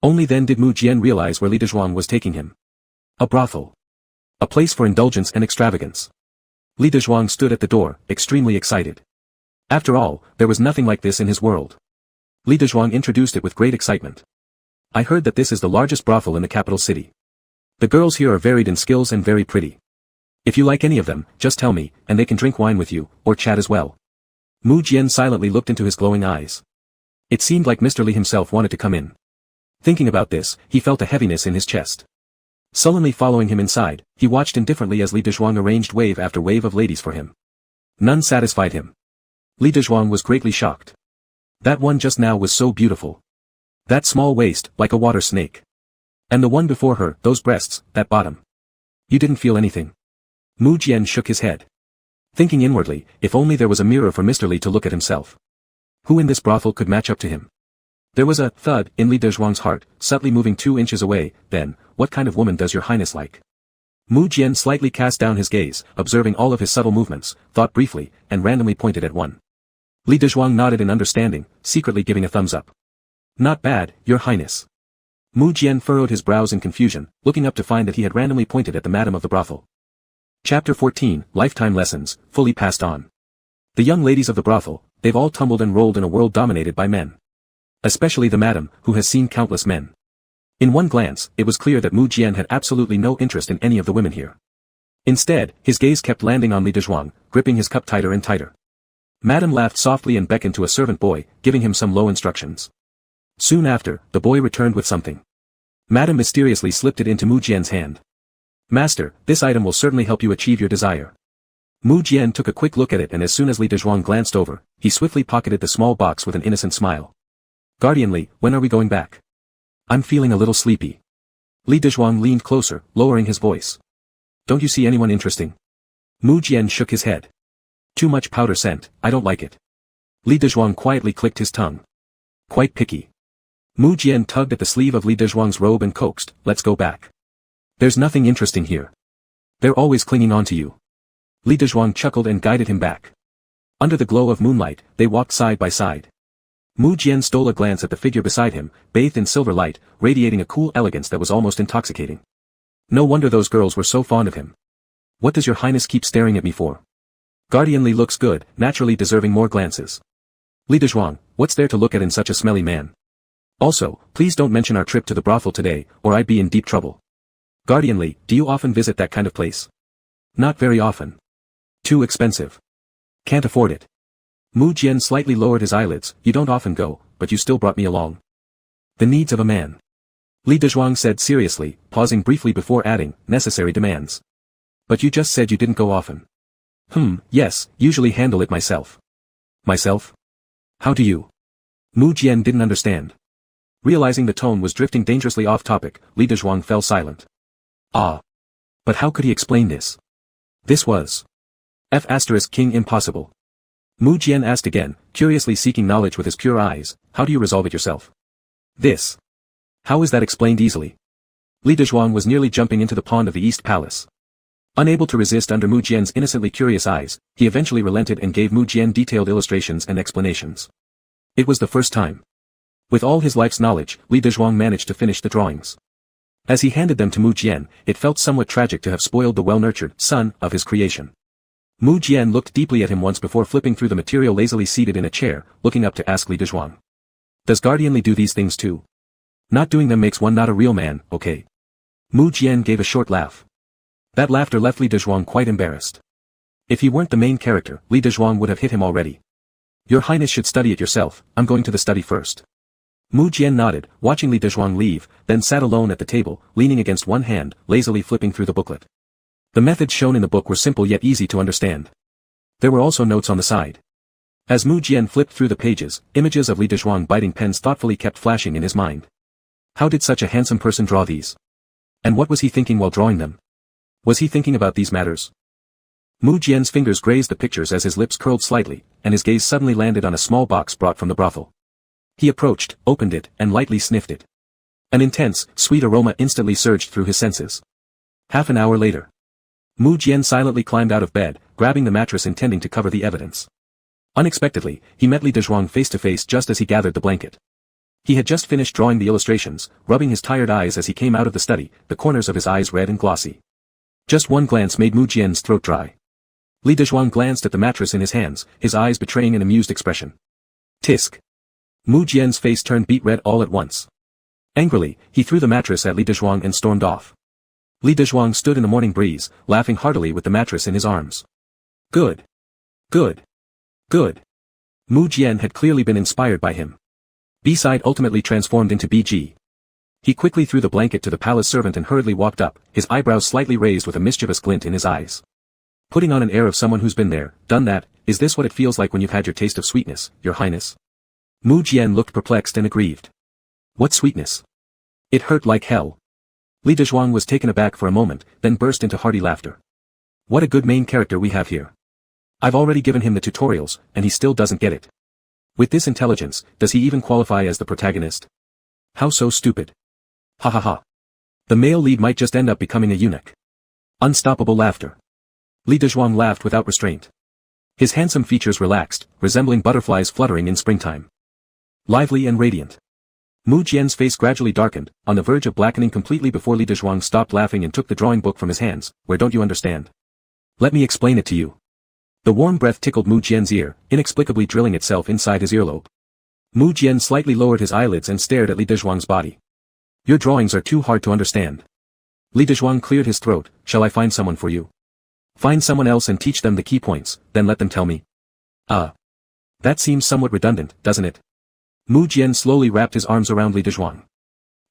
Only then did Mu Jian realize where Li Dezhuang was taking him. A brothel. A place for indulgence and extravagance. Li Dezhuang stood at the door, extremely excited. After all, there was nothing like this in his world. Li Dezhuang introduced it with great excitement. I heard that this is the largest brothel in the capital city. The girls here are varied in skills and very pretty. If you like any of them, just tell me, and they can drink wine with you, or chat as well. Mu Jian silently looked into his glowing eyes. It seemed like Mr. Li himself wanted to come in. Thinking about this, he felt a heaviness in his chest. Sullenly following him inside, he watched indifferently as Li Dezhuang arranged wave after wave of ladies for him. None satisfied him. Li Dezhuang was greatly shocked. That one just now was so beautiful. That small waist, like a water snake. And the one before her, those breasts, that bottom. You didn't feel anything. Mu Jian shook his head. Thinking inwardly, if only there was a mirror for Mr. Li to look at himself. Who in this brothel could match up to him? There was a thud in Li Dezhuang's heart, subtly moving 2 inches away. Then, what kind of woman does your highness like? Mu Jian slightly cast down his gaze, observing all of his subtle movements, thought briefly, and randomly pointed at one. Li Dezhuang nodded in understanding, secretly giving a thumbs up. Not bad, your highness. Mu Jian furrowed his brows in confusion, looking up to find that he had randomly pointed at the madam of the brothel. Chapter 14, Lifetime Lessons, fully passed on. The young ladies of the brothel, they've all tumbled and rolled in a world dominated by men. Especially the madam, who has seen countless men. In one glance, it was clear that Mu Jian had absolutely no interest in any of the women here. Instead, his gaze kept landing on Li Dezhuang, gripping his cup tighter and tighter. Madam laughed softly and beckoned to a servant boy, giving him some low instructions. Soon after, the boy returned with something. Madam mysteriously slipped it into Mu Jian's hand. Master, this item will certainly help you achieve your desire. Mu Jian took a quick look at it, and as soon as Li Dezhuang glanced over, he swiftly pocketed the small box with an innocent smile. Guardian Li, when are we going back? I'm feeling a little sleepy. Li Dezhuang leaned closer, lowering his voice. Don't you see anyone interesting? Mu Jian shook his head. Too much powder scent, I don't like it. Li Dezhuang quietly clicked his tongue. Quite picky. Mu Jian tugged at the sleeve of Li Dezhuang's robe and coaxed, let's go back. There's nothing interesting here. They're always clinging on to you. Li Dezhuang chuckled and guided him back. Under the glow of moonlight, they walked side by side. Mu Jian stole a glance at the figure beside him, bathed in silver light, radiating a cool elegance that was almost intoxicating. No wonder those girls were so fond of him. What does your highness keep staring at me for? Guardian Li looks good, naturally deserving more glances. Li Dezhuang, what's there to look at in such a smelly man? Also, please don't mention our trip to the brothel today, or I'd be in deep trouble. Guardian Li, do you often visit that kind of place? Not very often. Too expensive. Can't afford it. Mu Jian slightly lowered his eyelids. You don't often go, but you still brought me along. The needs of a man. Li Dezhuang said seriously, pausing briefly before adding, necessary demands. But you just said you didn't go often. Yes, usually handle it myself. Myself? How do you? Mu Jian didn't understand. Realizing the tone was drifting dangerously off topic, Li Dezhuang fell silent. Ah. But how could he explain this? This was King impossible. Mu Jian asked again, curiously seeking knowledge with his pure eyes, how do you resolve it yourself? This. How is that explained easily? Li Dezhuang was nearly jumping into the pond of the East Palace. Unable to resist under Mu Jian's innocently curious eyes, he eventually relented and gave Mu Jian detailed illustrations and explanations. It was the first time. With all his life's knowledge, Li Dezhuang managed to finish the drawings. As he handed them to Mu Jian, it felt somewhat tragic to have spoiled the well-nurtured son of his creation. Mu Jian looked deeply at him once before flipping through the material lazily seated in a chair, looking up to ask Li Dezhuang. Does Guardianly do these things too? Not doing them makes one not a real man, okay? Mu Jian gave a short laugh. That laughter left Li Dezhuang quite embarrassed. If he weren't the main character, Li Dezhuang would have hit him already. Your Highness should study it yourself, I'm going to the study first. Mu Jian nodded, watching Li Dezhuang leave, then sat alone at the table, leaning against one hand, lazily flipping through the booklet. The methods shown in the book were simple yet easy to understand. There were also notes on the side. As Mu Jian flipped through the pages, images of Li Dezhuang biting pens thoughtfully kept flashing in his mind. How did such a handsome person draw these? And what was he thinking while drawing them? Was he thinking about these matters? Mu Jian's fingers grazed the pictures as his lips curled slightly, and his gaze suddenly landed on a small box brought from the brothel. He approached, opened it, and lightly sniffed it. An intense, sweet aroma instantly surged through his senses. Half an hour later. Mu Jian silently climbed out of bed, grabbing the mattress intending to cover the evidence. Unexpectedly, he met Li Dezhuang face to face just as he gathered the blanket. He had just finished drawing the illustrations, rubbing his tired eyes as he came out of the study, the corners of his eyes red and glossy. Just one glance made Mu Jian's throat dry. Li Dezhuang glanced at the mattress in his hands, his eyes betraying an amused expression. Tisk. Mu Jian's face turned beet red all at once. Angrily, he threw the mattress at Li Dezhuang and stormed off. Li Dezhuang stood in the morning breeze, laughing heartily with the mattress in his arms. Good. Good. Good. Mu Jian had clearly been inspired by him. B-side ultimately transformed into BG. He quickly threw the blanket to the palace servant and hurriedly walked up, his eyebrows slightly raised with a mischievous glint in his eyes. Putting on an air of someone who's been there, done that, is this what it feels like when you've had your taste of sweetness, your highness? Mu Jian looked perplexed and aggrieved. What sweetness? It hurt like hell. Li Dezhuang was taken aback for a moment, then burst into hearty laughter. What a good main character we have here. I've already given him the tutorials, and he still doesn't get it. With this intelligence, does he even qualify as the protagonist? How so stupid? Ha ha ha. The male lead might just end up becoming a eunuch. Unstoppable laughter. Li Dezhuang laughed without restraint. His handsome features relaxed, resembling butterflies fluttering in springtime. Lively and radiant. Mu Jian's face gradually darkened, on the verge of blackening completely before Li Dezhuang stopped laughing and took the drawing book from his hands. Where don't you understand? Let me explain it to you. The warm breath tickled Mu Jian's ear, inexplicably drilling itself inside his earlobe. Mu Jian slightly lowered his eyelids and stared at Li Dezhuang's body. Your drawings are too hard to understand. Li Dezhuang cleared his throat. Shall I find someone for you? Find someone else and teach them the key points, then let them tell me. That seems somewhat redundant, doesn't it? Mu Jian slowly wrapped his arms around Li Dezhuang.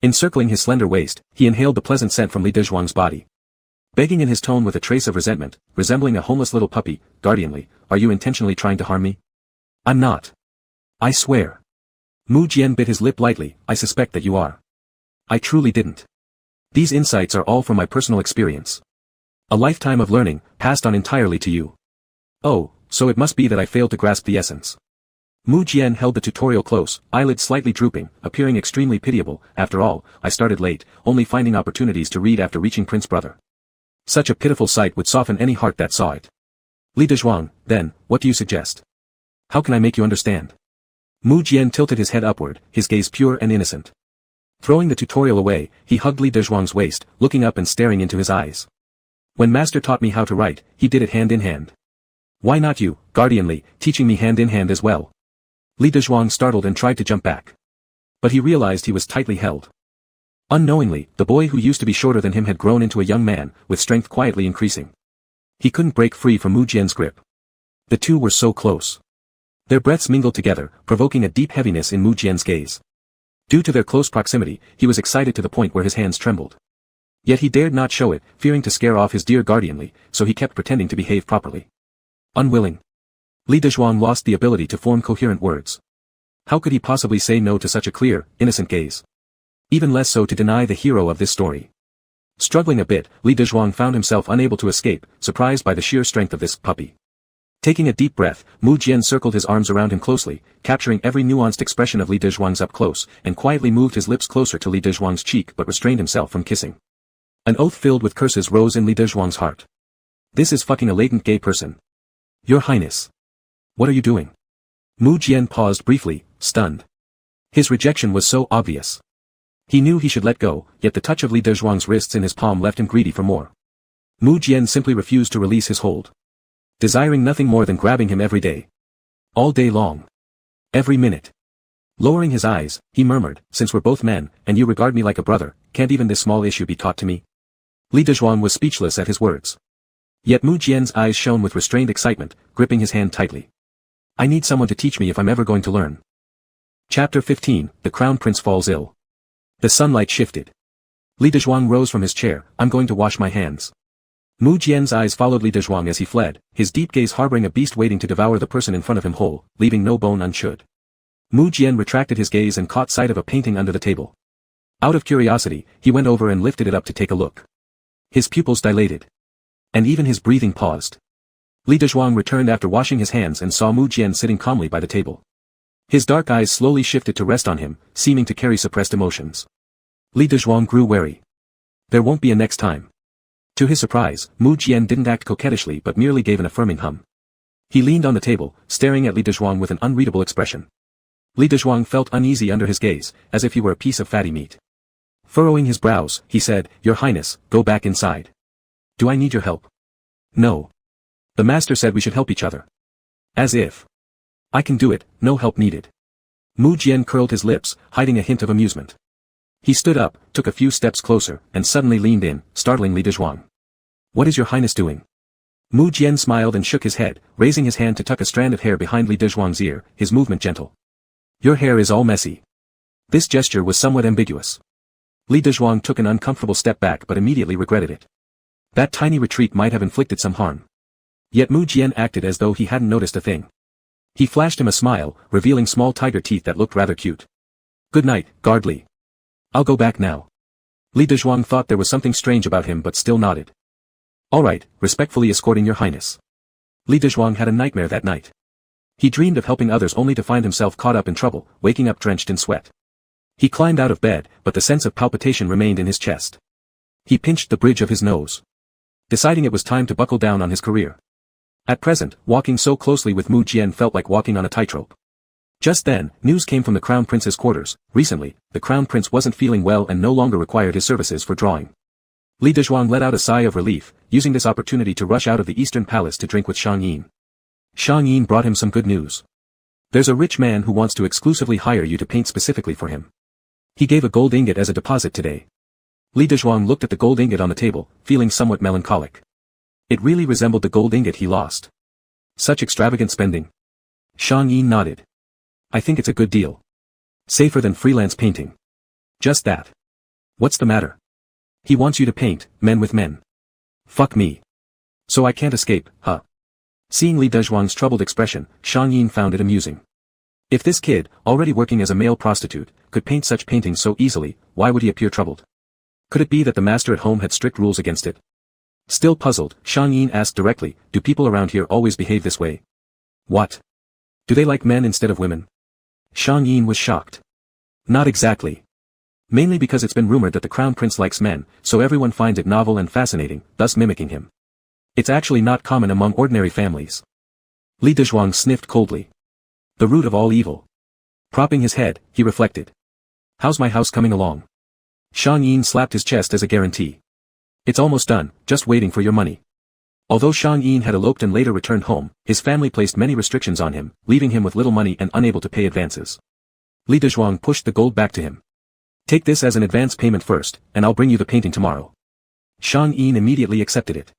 Encircling his slender waist, he inhaled the pleasant scent from Li Dezhuang's body. Begging in his tone with a trace of resentment, resembling a homeless little puppy, guardianly, are you intentionally trying to harm me? I'm not. I swear. Mu Jian bit his lip lightly, I suspect that you are. I truly didn't. These insights are all from my personal experience. A lifetime of learning, passed on entirely to you. Oh, so it must be that I failed to grasp the essence. Mu Jian held the tutorial close, eyelids slightly drooping, appearing extremely pitiable. After all, I started late, only finding opportunities to read after reaching Prince Brother. Such a pitiful sight would soften any heart that saw it. Li Dezhuang, then, what do you suggest? How can I make you understand? Mu Jian tilted his head upward, his gaze pure and innocent. Throwing the tutorial away, he hugged Li Dezhuang's waist, looking up and staring into his eyes. When Master taught me how to write, he did it hand in hand. Why not you, guardianly, teaching me hand in hand as well? Li Dezhuang startled and tried to jump back. But he realized he was tightly held. Unknowingly, the boy who used to be shorter than him had grown into a young man, with strength quietly increasing. He couldn't break free from Mu Jian's grip. The two were so close. Their breaths mingled together, provoking a deep heaviness in Mu Jian's gaze. Due to their close proximity, he was excited to the point where his hands trembled. Yet he dared not show it, fearing to scare off his dear guardianly, so he kept pretending to behave properly. Unwilling. Li Dezhuang lost the ability to form coherent words. How could he possibly say no to such a clear, innocent gaze? Even less so to deny the hero of this story. Struggling a bit, Li Dezhuang found himself unable to escape, surprised by the sheer strength of this puppy. Taking a deep breath, Mu Jian circled his arms around him closely, capturing every nuanced expression of Li Dezhuang's up close, and quietly moved his lips closer to Li Dezhuang's cheek but restrained himself from kissing. An oath filled with curses rose in Li Dezhuang's heart. This is fucking a latent gay person. Your Highness. What are you doing? Mu Jian paused briefly, stunned. His rejection was so obvious. He knew he should let go, yet the touch of Li Dezhuang's wrists in his palm left him greedy for more. Mu Jian simply refused to release his hold. Desiring nothing more than grabbing him every day. All day long. Every minute. Lowering his eyes, he murmured, since we're both men, and you regard me like a brother, can't even this small issue be taught to me? Li Dezhuang was speechless at his words. Yet Mu Jian's eyes shone with restrained excitement, gripping his hand tightly. I need someone to teach me if I'm ever going to learn. Chapter 15, The Crown Prince Falls Ill. The sunlight shifted. Li Dezhuang rose from his chair, I'm going to wash my hands. Mu Jian's eyes followed Li Dezhuang as he fled, his deep gaze harboring a beast waiting to devour the person in front of him whole, leaving no bone unchewed. Mu Jian retracted his gaze and caught sight of a painting under the table. Out of curiosity, he went over and lifted it up to take a look. His pupils dilated. And even his breathing paused. Li Dezhuang returned after washing his hands and saw Mu Jian sitting calmly by the table. His dark eyes slowly shifted to rest on him, seeming to carry suppressed emotions. Li Dezhuang grew wary. There won't be a next time. To his surprise, Mu Jian didn't act coquettishly but merely gave an affirming hum. He leaned on the table, staring at Li Dezhuang with an unreadable expression. Li Dezhuang felt uneasy under his gaze, as if he were a piece of fatty meat. Furrowing his brows, he said, Your Highness, go back inside. Do I need your help? No. The master said we should help each other. As if. I can do it, no help needed. Mu Jian curled his lips, hiding a hint of amusement. He stood up, took a few steps closer, and suddenly leaned in, startling Li Dezhuang. What is your highness doing? Mu Jian smiled and shook his head, raising his hand to tuck a strand of hair behind Li Dezhuang's ear, his movement gentle. Your hair is all messy. This gesture was somewhat ambiguous. Li Dezhuang took an uncomfortable step back but immediately regretted it. That tiny retreat might have inflicted some harm. Yet Mu Jian acted as though he hadn't noticed a thing. He flashed him a smile, revealing small tiger teeth that looked rather cute. Good night, guard Li. I'll go back now. Li Dezhuang thought there was something strange about him but still nodded. All right, respectfully escorting your highness. Li Dezhuang had a nightmare that night. He dreamed of helping others only to find himself caught up in trouble, waking up drenched in sweat. He climbed out of bed, but the sense of palpitation remained in his chest. He pinched the bridge of his nose, deciding it was time to buckle down on his career. At present, walking so closely with Mu Jian felt like walking on a tightrope. Just then, news came from the Crown Prince's quarters. Recently, the Crown Prince wasn't feeling well and no longer required his services for drawing. Li Dezhuang let out a sigh of relief, using this opportunity to rush out of the Eastern Palace to drink with Shang Yin. Shang Yin brought him some good news. There's a rich man who wants to exclusively hire you to paint specifically for him. He gave a gold ingot as a deposit today. Li Dezhuang looked at the gold ingot on the table, feeling somewhat melancholic. It really resembled the gold ingot he lost. Such extravagant spending. Shang Yin nodded. I think it's a good deal. Safer than freelance painting. Just that. What's the matter? He wants you to paint, men with men. Fuck me. So I can't escape, huh? Seeing Li Dezhuang's troubled expression, Shang Yin found it amusing. If this kid, already working as a male prostitute, could paint such paintings so easily, why would he appear troubled? Could it be that the master at home had strict rules against it? Still puzzled, Shang Yin asked directly, do people around here always behave this way? What? Do they like men instead of women? Shang Yin was shocked. Not exactly. Mainly because it's been rumored that the Crown Prince likes men, so everyone finds it novel and fascinating, thus mimicking him. It's actually not common among ordinary families. Li Dezhuang sniffed coldly. The root of all evil. Propping his head, he reflected. How's my house coming along? Shang Yin slapped his chest as a guarantee. It's almost done, just waiting for your money. Although Shang Yin had eloped and later returned home, his family placed many restrictions on him, leaving him with little money and unable to pay advances. Li Dezhuang pushed the gold back to him. Take this as an advance payment first, and I'll bring you the painting tomorrow. Shang Yin immediately accepted it.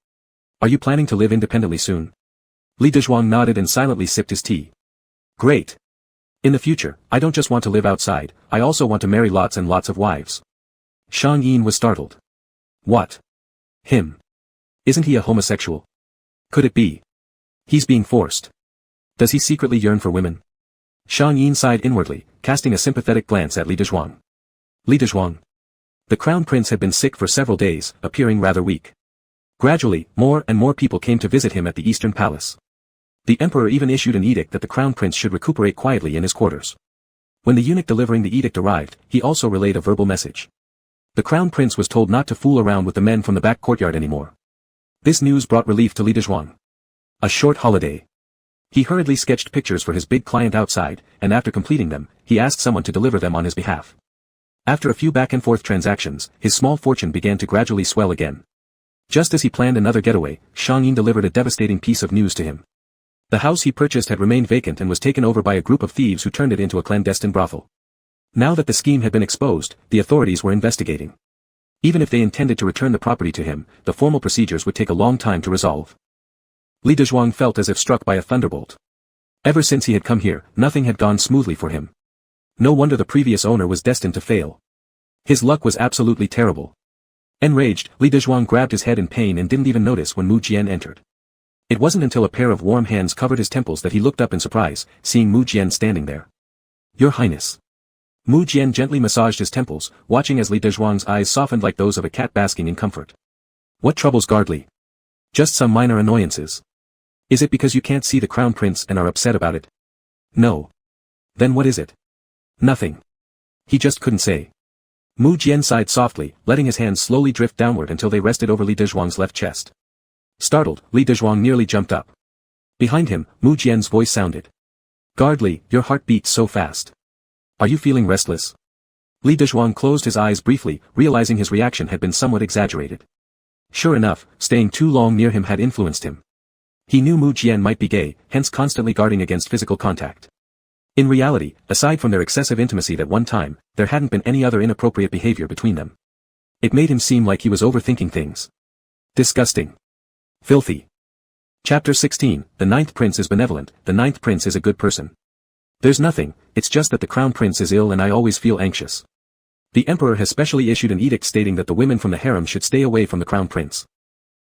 Are you planning to live independently soon? Li Dezhuang nodded and silently sipped his tea. Great. In the future, I don't just want to live outside, I also want to marry lots and lots of wives. Shang Yin was startled. What? Him? Isn't he a homosexual? Could it be? He's being forced. Does he secretly yearn for women? Shang Yin sighed inwardly, casting a sympathetic glance at Li Dezhuang. Li Dezhuang. The Crown Prince had been sick for several days, appearing rather weak. Gradually, more and more people came to visit him at the Eastern Palace. The Emperor even issued an edict that the Crown Prince should recuperate quietly in his quarters. When the eunuch delivering the edict arrived, he also relayed a verbal message. The Crown Prince was told not to fool around with the men from the back courtyard anymore. This news brought relief to Li Dezhuang. A short holiday. He hurriedly sketched pictures for his big client outside, and after completing them, he asked someone to deliver them on his behalf. After a few back-and-forth transactions, his small fortune began to gradually swell again. Just as he planned another getaway, Shang Yin delivered a devastating piece of news to him. The house he purchased had remained vacant and was taken over by a group of thieves who turned it into a clandestine brothel. Now that the scheme had been exposed, the authorities were investigating. Even if they intended to return the property to him, the formal procedures would take a long time to resolve. Li Dezhuang felt as if struck by a thunderbolt. Ever since he had come here, nothing had gone smoothly for him. No wonder the previous owner was destined to fail. His luck was absolutely terrible. Enraged, Li Dezhuang grabbed his head in pain and didn't even notice when Mu Jian entered. It wasn't until a pair of warm hands covered his temples that he looked up in surprise, seeing Mu Jian standing there. "Your Highness." Mu Jian gently massaged his temples, watching as Li Dezhuang's eyes softened like those of a cat basking in comfort. "What troubles guard Li?" "Just some minor annoyances." "Is it because you can't see the Crown Prince and are upset about it?" "No." "Then what is it?" "Nothing." He just couldn't say. Mu Jian sighed softly, letting his hands slowly drift downward until they rested over Li Dezhuang's left chest. Startled, Li Dezhuang nearly jumped up. Behind him, Mu Jian's voice sounded. "Guard Li, your heart beats so fast. Are you feeling restless?" Li Dezhuang closed his eyes briefly, realizing his reaction had been somewhat exaggerated. Sure enough, staying too long near him had influenced him. He knew Mu Jian might be gay, hence constantly guarding against physical contact. In reality, aside from their excessive intimacy at one time, there hadn't been any other inappropriate behavior between them. It made him seem like he was overthinking things. Disgusting. Filthy. Chapter 16, The Ninth Prince is benevolent, the Ninth Prince is a good person. There's nothing, it's just that the Crown Prince is ill and I always feel anxious. The Emperor has specially issued an edict stating that the women from the harem should stay away from the Crown Prince.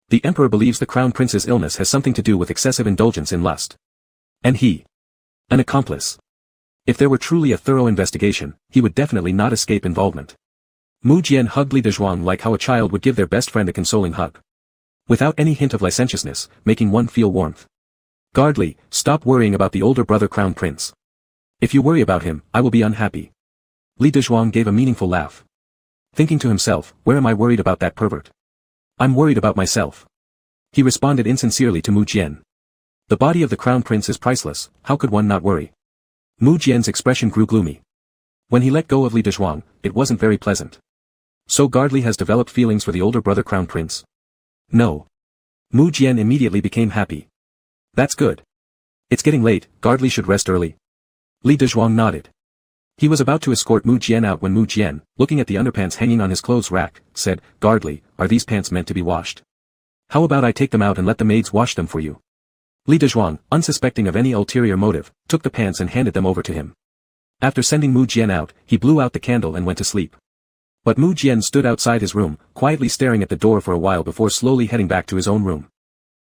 The Emperor believes the Crown Prince's illness has something to do with excessive indulgence in lust. And he. An accomplice. If there were truly a thorough investigation, he would definitely not escape involvement. Mu Jian hugged Li Dezhuang like how a child would give their best friend a consoling hug. Without any hint of licentiousness, making one feel warmth. "Guard Li, stop worrying about the older brother Crown Prince. If you worry about him, I will be unhappy." Li Dezhuang gave a meaningful laugh. Thinking to himself, where am I worried about that pervert? I'm worried about myself. He responded insincerely to Mu Jian. The body of the Crown Prince is priceless, how could one not worry? Mu Jian's expression grew gloomy. When he let go of Li Dezhuang, it wasn't very pleasant. So Guard Li has developed feelings for the older brother Crown Prince? No. Mu Jian immediately became happy. That's good. It's getting late, Guard Li should rest early. Li Dezhuang nodded. He was about to escort Mu Jian out when Mu Jian, looking at the underpants hanging on his clothes rack, said, "Guard Li, are these pants meant to be washed? How about I take them out and let the maids wash them for you?" Li Dezhuang, unsuspecting of any ulterior motive, took the pants and handed them over to him. After sending Mu Jian out, he blew out the candle and went to sleep. But Mu Jian stood outside his room, quietly staring at the door for a while before slowly heading back to his own room.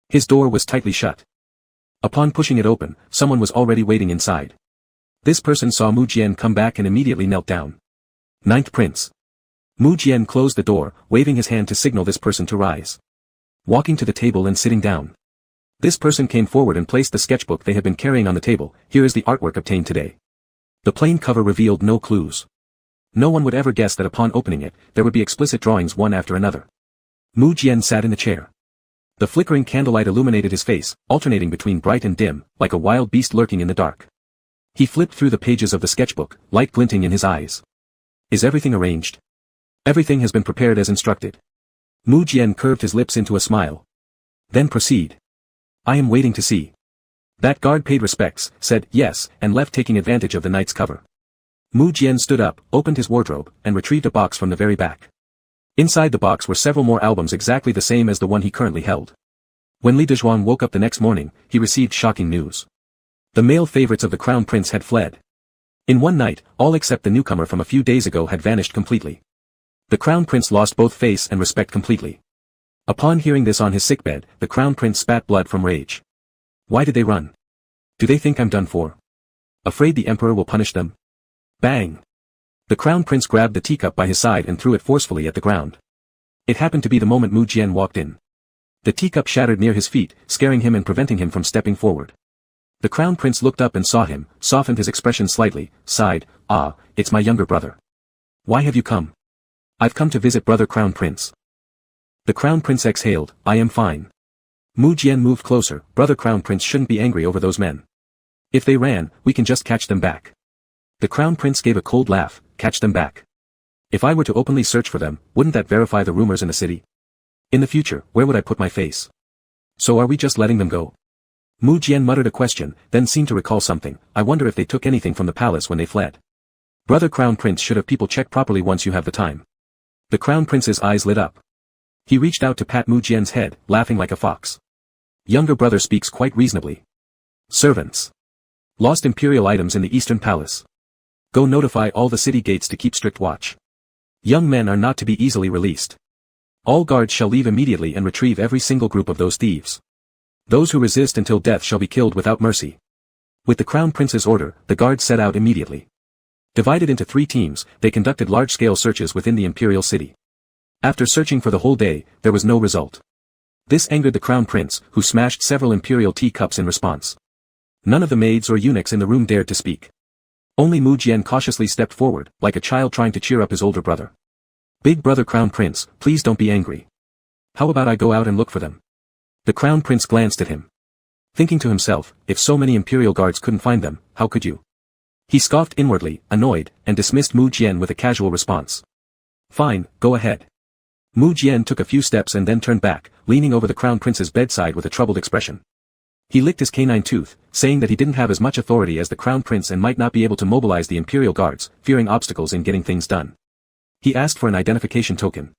His door was tightly shut. Upon pushing it open, someone was already waiting inside. This person saw Mu Jian come back and immediately knelt down. Ninth Prince. Mu Jian closed the door, waving his hand to signal this person to rise. Walking to the table and sitting down. This person came forward and placed the sketchbook they had been carrying on the table. Here is the artwork obtained today. The plain cover revealed no clues. No one would ever guess that upon opening it, there would be explicit drawings one after another. Mu Jian sat in the chair. The flickering candlelight illuminated his face, alternating between bright and dim, like a wild beast lurking in the dark. He flipped through the pages of the sketchbook, light glinting in his eyes. Is everything arranged? Everything has been prepared as instructed. Mu Jian curved his lips into a smile. Then proceed. I am waiting to see. That guard paid respects, said yes, and left taking advantage of the night's cover. Mu Jian stood up, opened his wardrobe, and retrieved a box from the very back. Inside the box were several more albums exactly the same as the one he currently held. When Li Dezhuang woke up the next morning, he received shocking news. The male favorites of the Crown Prince had fled. In one night, all except the newcomer from a few days ago had vanished completely. The Crown Prince lost both face and respect completely. Upon hearing this on his sickbed, the Crown Prince spat blood from rage. Why did they run? Do they think I'm done for? Afraid the Emperor will punish them? Bang! The Crown Prince grabbed the teacup by his side and threw it forcefully at the ground. It happened to be the moment Mu Jian walked in. The teacup shattered near his feet, scaring him and preventing him from stepping forward. The Crown Prince looked up and saw him, softened his expression slightly, sighed, "Ah, it's my younger brother. Why have you come?" "I've come to visit brother Crown Prince." The Crown Prince exhaled, "I am fine." Mu Jian moved closer. Brother Crown Prince shouldn't be angry over those men. If they ran, we can just catch them back. The Crown Prince gave a cold laugh, catch them back. If I were to openly search for them, wouldn't that verify the rumors in the city? In the future, where would I put my face? So are we just letting them go? Mu Jian muttered a question, then seemed to recall something. I wonder if they took anything from the palace when they fled. Brother Crown Prince should have people check properly once you have the time. The Crown Prince's eyes lit up. He reached out to pat Mu Jian's head, laughing like a fox. Younger brother speaks quite reasonably. Servants. Lost imperial items in the Eastern Palace. Go notify all the city gates to keep strict watch. Young men are not to be easily released. All guards shall leave immediately and retrieve every single group of those thieves. Those who resist until death shall be killed without mercy. With the Crown Prince's order, the guards set out immediately. Divided into 3 teams, they conducted large-scale searches within the imperial city. After searching for the whole day, there was no result. This angered the Crown Prince, who smashed several imperial teacups in response. None of the maids or eunuchs in the room dared to speak. Only Mu Jian cautiously stepped forward, like a child trying to cheer up his older brother. Big brother Crown Prince, please don't be angry. How about I go out and look for them? The Crown Prince glanced at him. Thinking to himself, if so many imperial guards couldn't find them, how could you? He scoffed inwardly, annoyed, and dismissed Mu Jian with a casual response. Fine, go ahead. Mu Jian took a few steps and then turned back, leaning over the Crown Prince's bedside with a troubled expression. He licked his canine tooth, saying that he didn't have as much authority as the Crown Prince and might not be able to mobilize the imperial guards, fearing obstacles in getting things done. He asked for an identification token.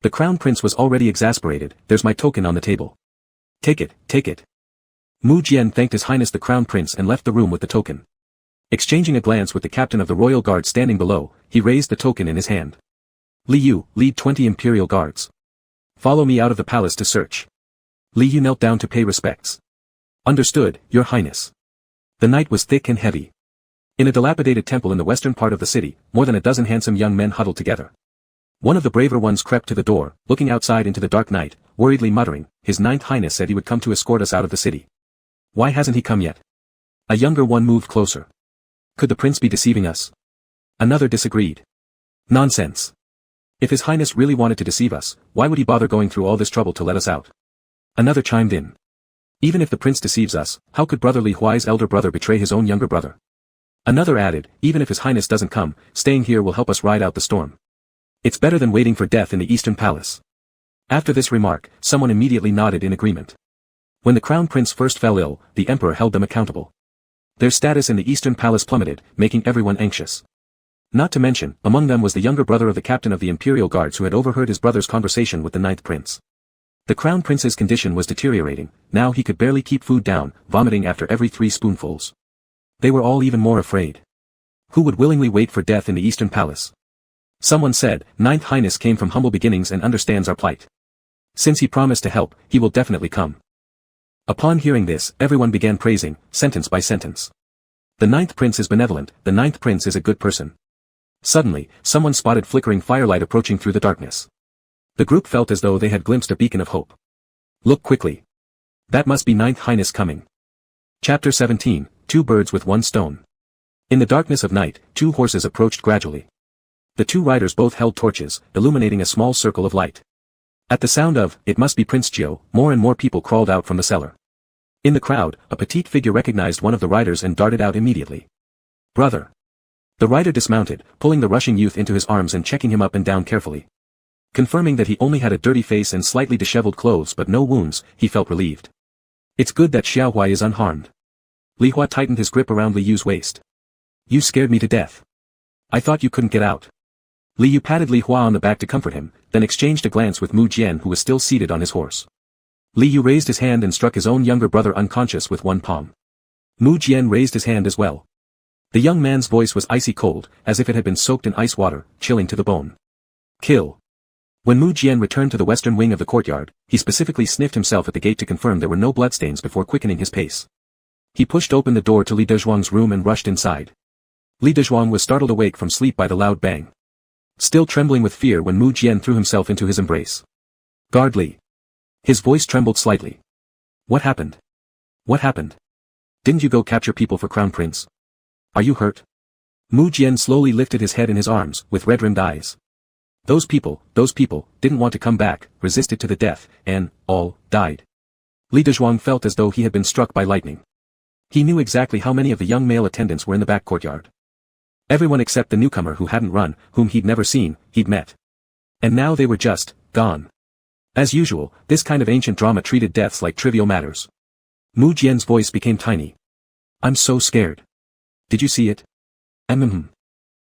The Crown Prince was already exasperated. There's my token on the table. Take it, take it. Mu Jian thanked His Highness the Crown Prince and left the room with the token. Exchanging a glance with the captain of the royal guard standing below, he raised the token in his hand. Li Yu, lead 20 imperial guards. Follow me out of the palace to search. Li Yu knelt down to pay respects. Understood, Your Highness. The night was thick and heavy. In a dilapidated temple in the western part of the city, more than a dozen handsome young men huddled together. One of the braver ones crept to the door, looking outside into the dark night, worriedly muttering, His Ninth Highness said he would come to escort us out of the city. Why hasn't he come yet? A younger one moved closer. Could the prince be deceiving us? Another disagreed. Nonsense. If His Highness really wanted to deceive us, why would he bother going through all this trouble to let us out? Another chimed in. Even if the prince deceives us, how could Brother Li Huai's elder brother betray his own younger brother? Another added, even if His Highness doesn't come, staying here will help us ride out the storm. It's better than waiting for death in the Eastern Palace. After this remark, someone immediately nodded in agreement. When the Crown Prince first fell ill, the Emperor held them accountable. Their status in the Eastern Palace plummeted, making everyone anxious. Not to mention, among them was the younger brother of the captain of the Imperial Guards who had overheard his brother's conversation with the Ninth Prince. The Crown Prince's condition was deteriorating, now he could barely keep food down, vomiting after every 3 spoonfuls. They were all even more afraid. Who would willingly wait for death in the Eastern Palace? Someone said, Ninth Highness came from humble beginnings and understands our plight. Since he promised to help, he will definitely come. Upon hearing this, everyone began praising, sentence by sentence. The Ninth Prince is benevolent, the Ninth Prince is a good person. Suddenly, someone spotted flickering firelight approaching through the darkness. The group felt as though they had glimpsed a beacon of hope. Look quickly. That must be Ninth Highness coming. Chapter 17, 2 Birds with 1 Stone. In the darkness of night, 2 horses approached gradually. The 2 riders both held torches, illuminating a small circle of light. At the sound of, it must be Prince Jiu, more and more people crawled out from the cellar. In the crowd, a petite figure recognized one of the riders and darted out immediately. Brother. The rider dismounted, pulling the rushing youth into his arms and checking him up and down carefully. Confirming that he only had a dirty face and slightly disheveled clothes but no wounds, he felt relieved. It's good that Xiaohui is unharmed. Li Hua tightened his grip around Li Yu's waist. You scared me to death. I thought you couldn't get out. Li Yu patted Li Hua on the back to comfort him, then exchanged a glance with Mu Jian who was still seated on his horse. Li Yu raised his hand and struck his own younger brother unconscious with one palm. Mu Jian raised his hand as well. The young man's voice was icy cold, as if it had been soaked in ice water, chilling to the bone. Kill. When Mu Jian returned to the western wing of the courtyard, he specifically sniffed himself at the gate to confirm there were no bloodstains before quickening his pace. He pushed open the door to Li Dezhuang's room and rushed inside. Li Dezhuang was startled awake from sleep by the loud bang. Still trembling with fear when Mu Jian threw himself into his embrace. Guard Li. His voice trembled slightly. What happened? What happened? Didn't you go capture people for Crown Prince? Are you hurt? Mu Jian slowly lifted his head in his arms, with red-rimmed eyes. Those people, didn't want to come back, resisted to the death, and, all, died. Li Dezhuang felt as though he had been struck by lightning. He knew exactly how many of the young male attendants were in the back courtyard. Everyone except the newcomer who hadn't run, whom he'd never seen, he'd met. And now they were just, gone. As usual, this kind of ancient drama treated deaths like trivial matters. Mu Jian's voice became tiny. I'm so scared. Did you see it?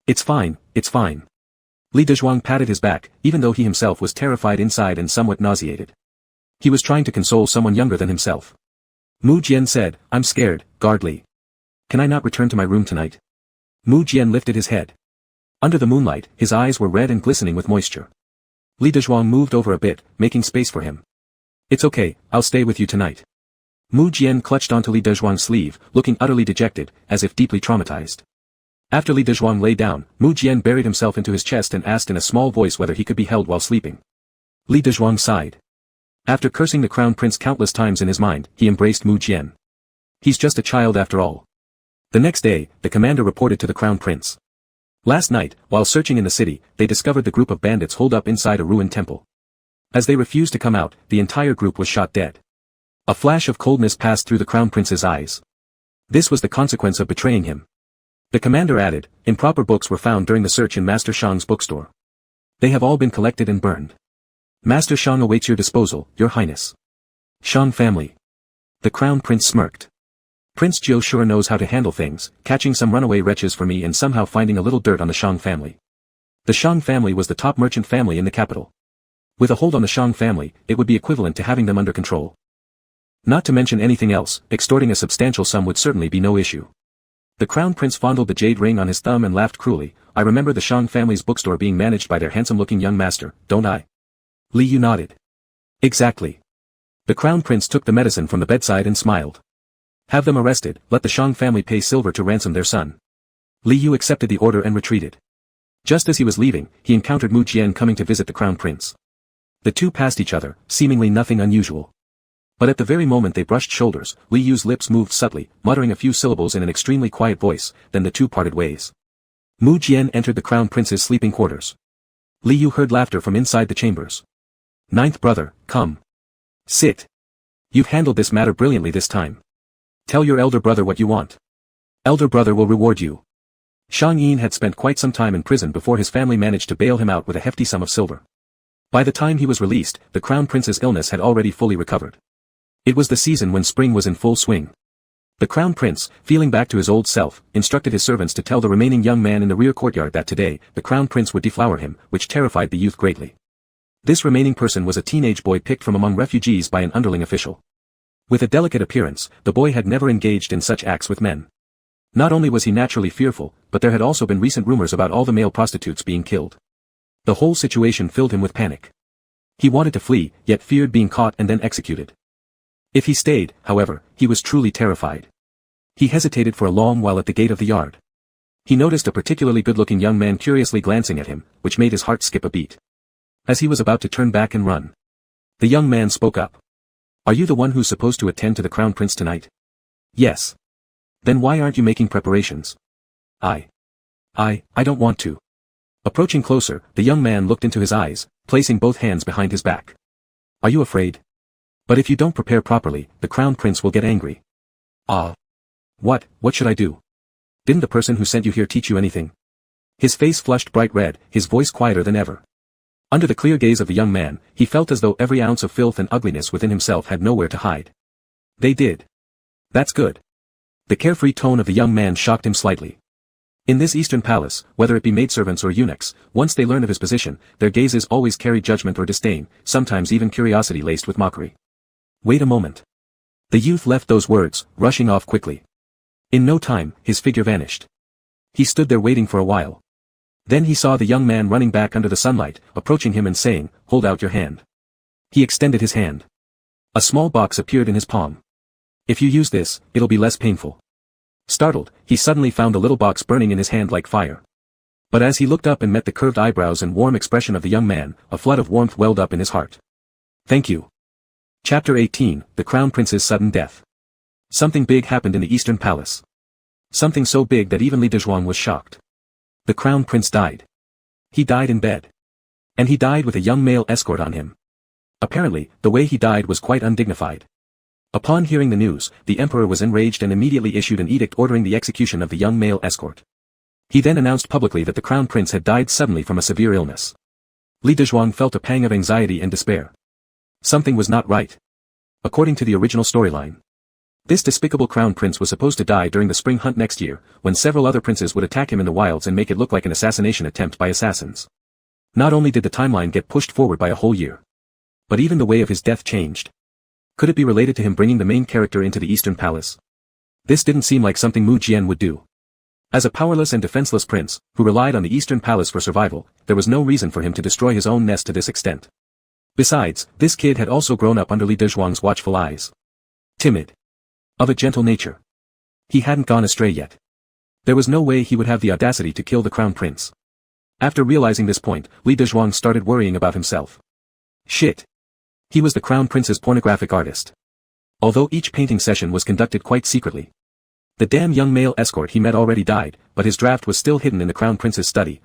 It's fine, it's fine. Li Dezhuang patted his back, even though he himself was terrified inside and somewhat nauseated. He was trying to console someone younger than himself. Mu Jian said, I'm scared, guard Li. Can I not return to my room tonight? Mu Jian lifted his head. Under the moonlight, his eyes were red and glistening with moisture. Li Dezhuang moved over a bit, making space for him. It's okay, I'll stay with you tonight. Mu Jian clutched onto Li Dezhuang's sleeve, looking utterly dejected, as if deeply traumatized. After Li Dezhuang lay down, Mu Jian buried himself into his chest and asked in a small voice whether he could be held while sleeping. Li Dezhuang sighed. After cursing the crown prince countless times in his mind, he embraced Mu Jian. He's just a child after all. The next day, the commander reported to the crown prince. Last night, while searching in the city, they discovered the group of bandits holed up inside a ruined temple. As they refused to come out, the entire group was shot dead. A flash of coldness passed through the crown prince's eyes. This was the consequence of betraying him. The commander added, improper books were found during the search in Master Shang's bookstore. They have all been collected and burned. Master Shang awaits your disposal, your highness. Shang family. The crown prince smirked. Prince Jiu sure knows how to handle things, catching some runaway wretches for me and somehow finding a little dirt on the Shang family. The Shang family was the top merchant family in the capital. With a hold on the Shang family, it would be equivalent to having them under control. Not to mention anything else, extorting a substantial sum would certainly be no issue. The crown prince fondled the jade ring on his thumb and laughed cruelly. I remember the Shang family's bookstore being managed by their handsome-looking young master, don't I? Li Yu nodded. Exactly. The crown prince took the medicine from the bedside and smiled. Have them arrested, let the Shang family pay silver to ransom their son. Li Yu accepted the order and retreated. Just as he was leaving, he encountered Mu Jian coming to visit the crown prince. The two passed each other, seemingly nothing unusual. But at the very moment they brushed shoulders, Li Yu's lips moved subtly, muttering a few syllables in an extremely quiet voice, then the two parted ways. Mu Jian entered the crown prince's sleeping quarters. Li Yu heard laughter from inside the chambers. Ninth brother, come. Sit. You've handled this matter brilliantly this time. Tell your elder brother what you want. Elder brother will reward you. Shang Yin had spent quite some time in prison before his family managed to bail him out with a hefty sum of silver. By the time he was released, the crown prince's illness had already fully recovered. It was the season when spring was in full swing. The crown prince, feeling back to his old self, instructed his servants to tell the remaining young man in the rear courtyard that today, the crown prince would deflower him, which terrified the youth greatly. This remaining person was a teenage boy picked from among refugees by an underling official. With a delicate appearance, the boy had never engaged in such acts with men. Not only was he naturally fearful, but there had also been recent rumors about all the male prostitutes being killed. The whole situation filled him with panic. He wanted to flee, yet feared being caught and then executed. If he stayed, however, he was truly terrified. He hesitated for a long while at the gate of the yard. He noticed a particularly good-looking young man curiously glancing at him, which made his heart skip a beat. As he was about to turn back and run, the young man spoke up. Are you the one who's supposed to attend to the crown prince tonight? Yes. Then why aren't you making preparations? I don't want to. Approaching closer, the young man looked into his eyes, placing both hands behind his back. Are you afraid? But if you don't prepare properly, the crown prince will get angry. What should I do? Didn't the person who sent you here teach you anything? His face flushed bright red, his voice quieter than ever. Under the clear gaze of the young man, he felt as though every ounce of filth and ugliness within himself had nowhere to hide. They did. That's good. The carefree tone of the young man shocked him slightly. In this eastern palace, whether it be maidservants or eunuchs, once they learn of his position, their gazes always carry judgment or disdain, sometimes even curiosity laced with mockery. Wait a moment. The youth left those words, rushing off quickly. In no time, his figure vanished. He stood there waiting for a while. Then he saw the young man running back under the sunlight, approaching him and saying, hold out your hand. He extended his hand. A small box appeared in his palm. If you use this, it'll be less painful. Startled, he suddenly found a little box burning in his hand like fire. But as he looked up and met the curved eyebrows and warm expression of the young man, a flood of warmth welled up in his heart. Thank you. Chapter 18, The Crown Prince's Sudden Death. Something big happened in the Eastern Palace. Something so big that even Li Dezhuang was shocked. The crown prince died. He died in bed. And he died with a young male escort on him. Apparently, the way he died was quite undignified. Upon hearing the news, the emperor was enraged and immediately issued an edict ordering the execution of the young male escort. He then announced publicly that the crown prince had died suddenly from a severe illness. Li Dezhuang felt a pang of anxiety and despair. Something was not right. According to the original storyline, This despicable crown prince was supposed to die during the spring hunt next year, when several other princes would attack him in the wilds and make it look like an assassination attempt by assassins. Not only did the timeline get pushed forward by a whole year, but even the way of his death changed. Could it be related to him bringing the main character into the Eastern Palace? This didn't seem like something Mu Jian would do. As a powerless and defenseless prince, who relied on the Eastern Palace for survival, there was no reason for him to destroy his own nest to this extent. Besides, this kid had also grown up under Li Dezhuang's watchful eyes. Timid. Of a gentle nature. He hadn't gone astray yet. There was no way he would have the audacity to kill the crown prince. After realizing this point, Li Dezhuang started worrying about himself. Shit. He was the crown prince's pornographic artist. Although each painting session was conducted quite secretly. The damn young male escort he met already died, but his draft was still hidden in the crown prince's study.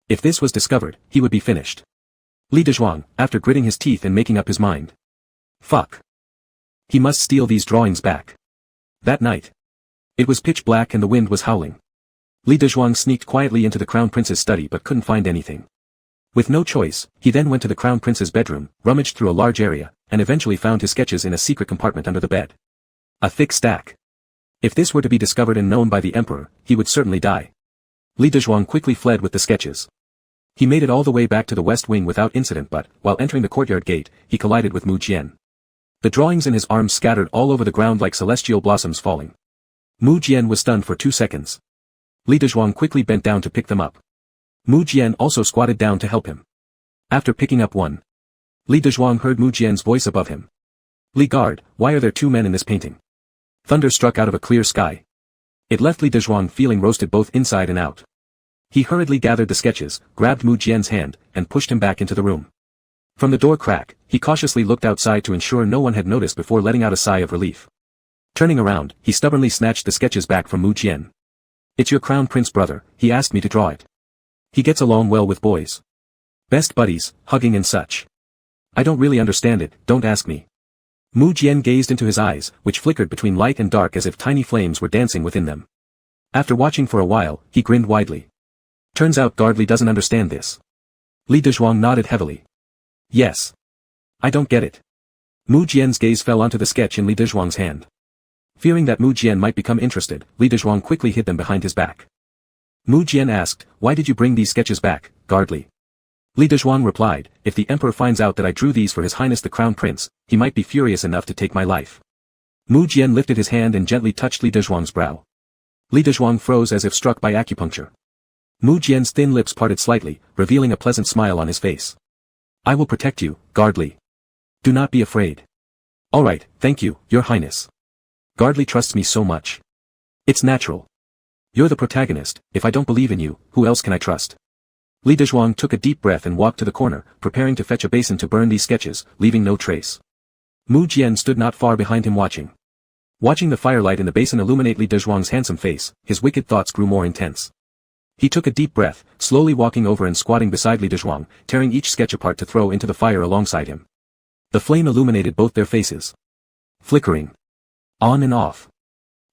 If this was discovered, he would be finished. Li Dezhuang, after gritting his teeth and making up his mind. Fuck. He must steal these drawings back. That night. It was pitch black and the wind was howling. Li Dezhuang sneaked quietly into the crown prince's study but couldn't find anything. With no choice, he then went to the crown prince's bedroom, rummaged through a large area, and eventually found his sketches in a secret compartment under the bed. A thick stack. If this were to be discovered and known by the emperor, he would certainly die. Li Dezhuang quickly fled with the sketches. He made it all the way back to the west wing without incident, but, while entering the courtyard gate, he collided with Mu Jian. The drawings in his arms scattered all over the ground like celestial blossoms falling. Mu Jian was stunned for 2 seconds. Li Dezhuang quickly bent down to pick them up. Mu Jian also squatted down to help him. After picking up one, Li Dezhuang heard Mu Jian's voice above him. Li guard, why are there 2 men in this painting? Thunder struck out of a clear sky. It left Li Dezhuang feeling roasted both inside and out. He hurriedly gathered the sketches, grabbed Mu Jian's hand, and pushed him back into the room. From the door crack, he cautiously looked outside to ensure no one had noticed before letting out a sigh of relief. Turning around, he stubbornly snatched the sketches back from Mu Jian. It's your crown prince brother, he asked me to draw it. He gets along well with boys. Best buddies, hugging and such. I don't really understand it, don't ask me. Mu Jian gazed into his eyes, which flickered between light and dark as if tiny flames were dancing within them. After watching for a while, he grinned widely. Turns out Gardley doesn't understand this. Li Dezhuang nodded heavily. Yes. I don't get it. Mu Jian's gaze fell onto the sketch in Li Dezhuang's hand. Fearing that Mu Jian might become interested, Li Dezhuang quickly hid them behind his back. Mu Jian asked, why did you bring these sketches back, Gardley? Li Dezhuang replied, if the emperor finds out that I drew these for His Highness the Crown Prince, he might be furious enough to take my life. Mu Jian lifted his hand and gently touched Li Dezhuang's brow. Li Dezhuang froze as if struck by acupuncture. Mu Jian's thin lips parted slightly, revealing a pleasant smile on his face. I will protect you, Gardley. Do not be afraid. Alright, thank you, Your Highness. Gardley trusts me so much. It's natural. You're the protagonist, if I don't believe in you, who else can I trust? Li Dezhuang took a deep breath and walked to the corner, preparing to fetch a basin to burn these sketches, leaving no trace. Mu Jian stood not far behind him watching. Watching the firelight in the basin illuminate Li Dezhuang's handsome face, his wicked thoughts grew more intense. He took a deep breath, slowly walking over and squatting beside Li Dezhuang, tearing each sketch apart to throw into the fire alongside him. The flame illuminated both their faces. Flickering. On and off.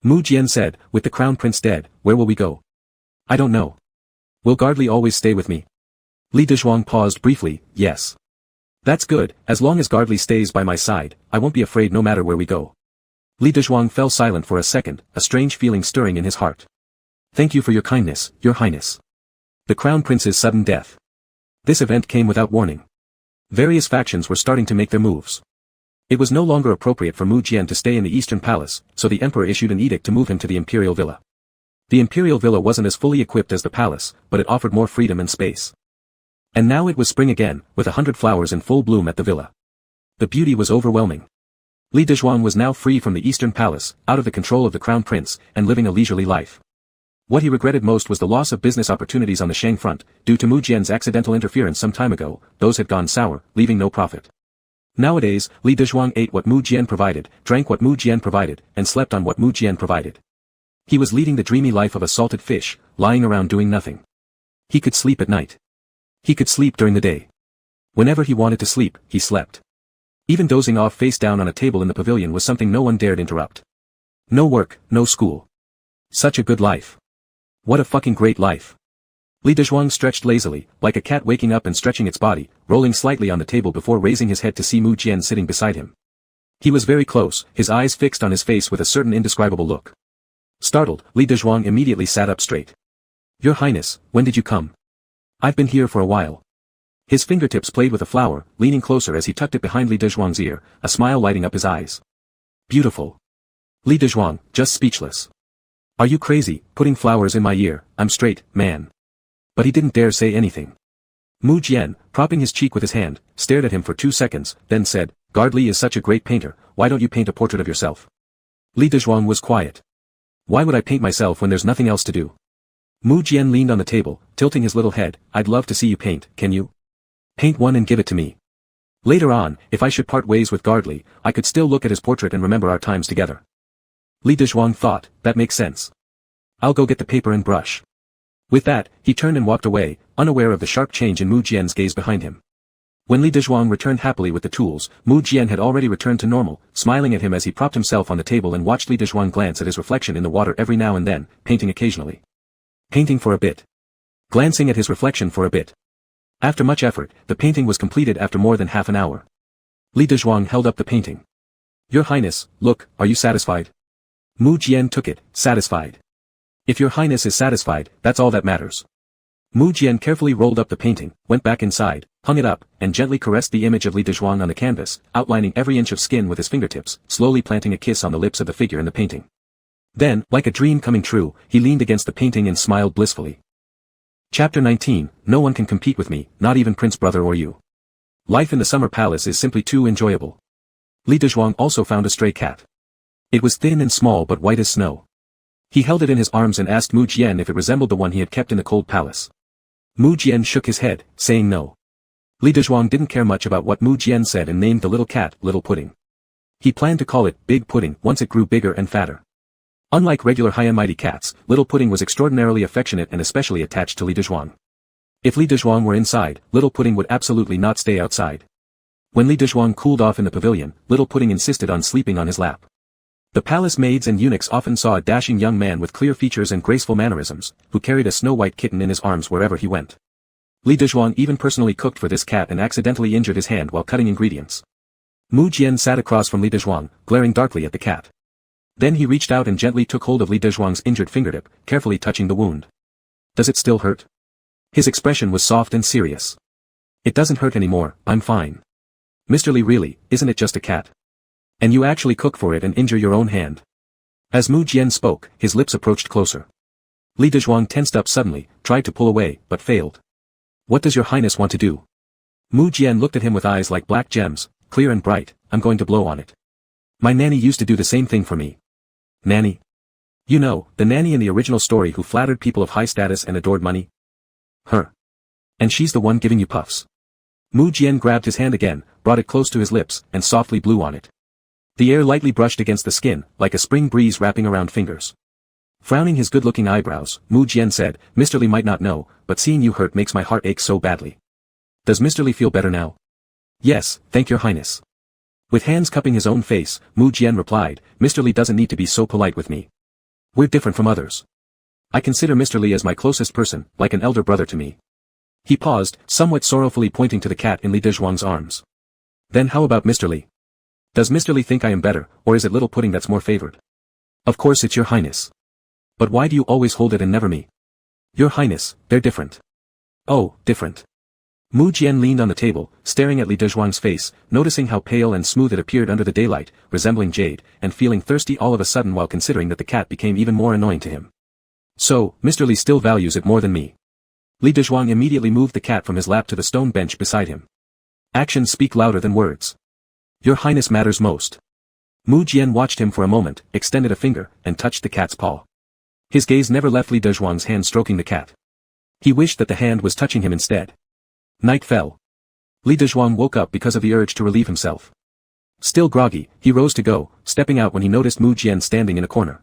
Mu Jian said, with the crown prince dead, where will we go? I don't know. Will Gardley always stay with me? Li Dezhuang paused briefly, yes. That's good, as long as Gardley stays by my side, I won't be afraid no matter where we go. Li Dezhuang fell silent for a second, a strange feeling stirring in his heart. Thank you for your kindness, Your Highness. The Crown Prince's sudden death. This event came without warning. Various factions were starting to make their moves. It was no longer appropriate for Mu Jian to stay in the Eastern Palace, so the Emperor issued an edict to move him to the Imperial Villa. The Imperial Villa wasn't as fully equipped as the palace, but it offered more freedom and space. And now it was spring again, with 100 flowers in full bloom at the villa. The beauty was overwhelming. Li Dezhuang was now free from the Eastern Palace, out of the control of the Crown Prince, and living a leisurely life. What he regretted most was the loss of business opportunities on the Shang front, due to Mu Jian's accidental interference some time ago. Those had gone sour, leaving no profit. Nowadays, Li Dezhuang ate what Mu Jian provided, drank what Mu Jian provided, and slept on what Mu Jian provided. He was leading the dreamy life of a salted fish, lying around doing nothing. He could sleep at night. He could sleep during the day. Whenever he wanted to sleep, he slept. Even dozing off face down on a table in the pavilion was something no one dared interrupt. No work, no school. Such a good life. What a fucking great life. Li Dezhuang stretched lazily, like a cat waking up and stretching its body, rolling slightly on the table before raising his head to see Mu Jian sitting beside him. He was very close, his eyes fixed on his face with a certain indescribable look. Startled, Li Dezhuang immediately sat up straight. Your Highness, when did you come? I've been here for a while. His fingertips played with a flower, leaning closer as he tucked it behind Li Dezhuang's ear, a smile lighting up his eyes. Beautiful. Li Dezhuang, just speechless. Are you crazy, putting flowers in my ear? I'm straight, man. But he didn't dare say anything. Mu Jian, propping his cheek with his hand, stared at him for 2 seconds, then said, Guard Li is such a great painter, why don't you paint a portrait of yourself? Li Dezhuang was quiet. Why would I paint myself when there's nothing else to do? Mu Jian leaned on the table, tilting his little head. I'd love to see you paint, can you? Paint one and give it to me. Later on, if I should part ways with Guard Li, I could still look at his portrait and remember our times together. Li Dezhuang thought, that makes sense. I'll go get the paper and brush. With that, he turned and walked away, unaware of the sharp change in Mu Jian's gaze behind him. When Li Dezhuang returned happily with the tools, Mu Jian had already returned to normal, smiling at him as he propped himself on the table and watched Li Dezhuang glance at his reflection in the water every now and then, painting occasionally. Painting for a bit. Glancing at his reflection for a bit. After much effort, the painting was completed after more than half an hour. Li Dezhuang held up the painting. Your Highness, look, are you satisfied? Mu Jian took it, satisfied. If your Highness is satisfied, that's all that matters. Mu Jian carefully rolled up the painting, went back inside, hung it up, and gently caressed the image of Li Dezhuang on the canvas, outlining every inch of skin with his fingertips, slowly planting a kiss on the lips of the figure in the painting. Then, like a dream coming true, he leaned against the painting and smiled blissfully. Chapter 19, No one can compete with me, not even Prince Brother or you. Life in the summer palace is simply too enjoyable. Li Dezhuang also found a stray cat. It was thin and small but white as snow. He held it in his arms and asked Mu Jian if it resembled the one he had kept in the cold palace. Mu Jian shook his head, saying no. Li Dezhuang didn't care much about what Mu Jian said and named the little cat Little Pudding. He planned to call it Big Pudding once it grew bigger and fatter. Unlike regular high and mighty cats, Little Pudding was extraordinarily affectionate and especially attached to Li Dezhuang. If Li Dezhuang were inside, Little Pudding would absolutely not stay outside. When Li Dezhuang cooled off in the pavilion, Little Pudding insisted on sleeping on his lap. The palace maids and eunuchs often saw a dashing young man with clear features and graceful mannerisms, who carried a snow-white kitten in his arms wherever he went. Li Dezhuang even personally cooked for this cat and accidentally injured his hand while cutting ingredients. Mu Jian sat across from Li Dezhuang, glaring darkly at the cat. Then he reached out and gently took hold of Li Dezhuang's injured fingertip, carefully touching the wound. Does it still hurt? His expression was soft and serious. It doesn't hurt anymore, I'm fine. Mr. Li, really, isn't it just a cat? And you actually cook for it and injure your own hand. As Mu Jian spoke, his lips approached closer. Li Dezhuang tensed up suddenly, tried to pull away, but failed. What does your Highness want to do? Mu Jian looked at him with eyes like black gems, clear and bright. I'm going to blow on it. My nanny used to do the same thing for me. Nanny? You know, the nanny in the original story who flattered people of high status and adored money? Her. And she's the one giving you puffs. Mu Jian grabbed his hand again, brought it close to his lips, and softly blew on it. The air lightly brushed against the skin, like a spring breeze wrapping around fingers. Frowning his good-looking eyebrows, Mu Jian said, Mr. Li might not know, but seeing you hurt makes my heart ache so badly. Does Mr. Li feel better now? Yes, thank your Highness. With hands cupping his own face, Mu Jian replied, Mr. Li doesn't need to be so polite with me. We're different from others. I consider Mr. Li as my closest person, like an elder brother to me. He paused, somewhat sorrowfully pointing to the cat in Li Dezhuang's arms. Then how about Mr. Li? Does Mr. Li think I am better, or is it Little Pudding that's more favored? Of course it's your Highness. But why do you always hold it and never me? Your Highness, they're different. Oh, different. Mu Jian leaned on the table, staring at Li Dezhuang's face, noticing how pale and smooth it appeared under the daylight, resembling jade, and feeling thirsty all of a sudden while considering that the cat became even more annoying to him. So, Mr. Li still values it more than me. Li Dezhuang immediately moved the cat from his lap to the stone bench beside him. Actions speak louder than words. Your Highness matters most. Mu Jian watched him for a moment, extended a finger, and touched the cat's paw. His gaze never left Li Dezhuang's hand stroking the cat. He wished that the hand was touching him instead. Night fell. Li Dezhuang woke up because of the urge to relieve himself. Still groggy, he rose to go, stepping out when he noticed Mu Jian standing in a corner.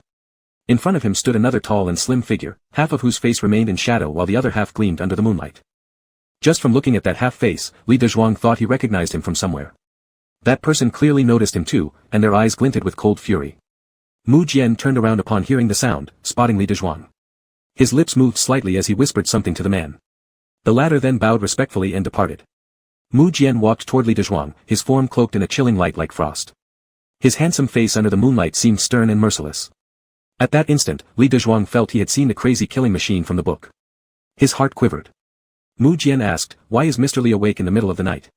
In front of him stood another tall and slim figure, half of whose face remained in shadow while the other half gleamed under the moonlight. Just from looking at that half face, Li Dezhuang thought he recognized him from somewhere. That person clearly noticed him too, and their eyes glinted with cold fury. Mu Jian turned around upon hearing the sound, spotting Li Dezhuang. His lips moved slightly as he whispered something to the man. The latter then bowed respectfully and departed. Mu Jian walked toward Li Dezhuang, his form cloaked in a chilling light like frost. His handsome face under the moonlight seemed stern and merciless. At that instant, Li Dezhuang felt he had seen the crazy killing machine from the book. His heart quivered. Mu Jian asked, "Why is Mr. Li awake in the middle of the night?"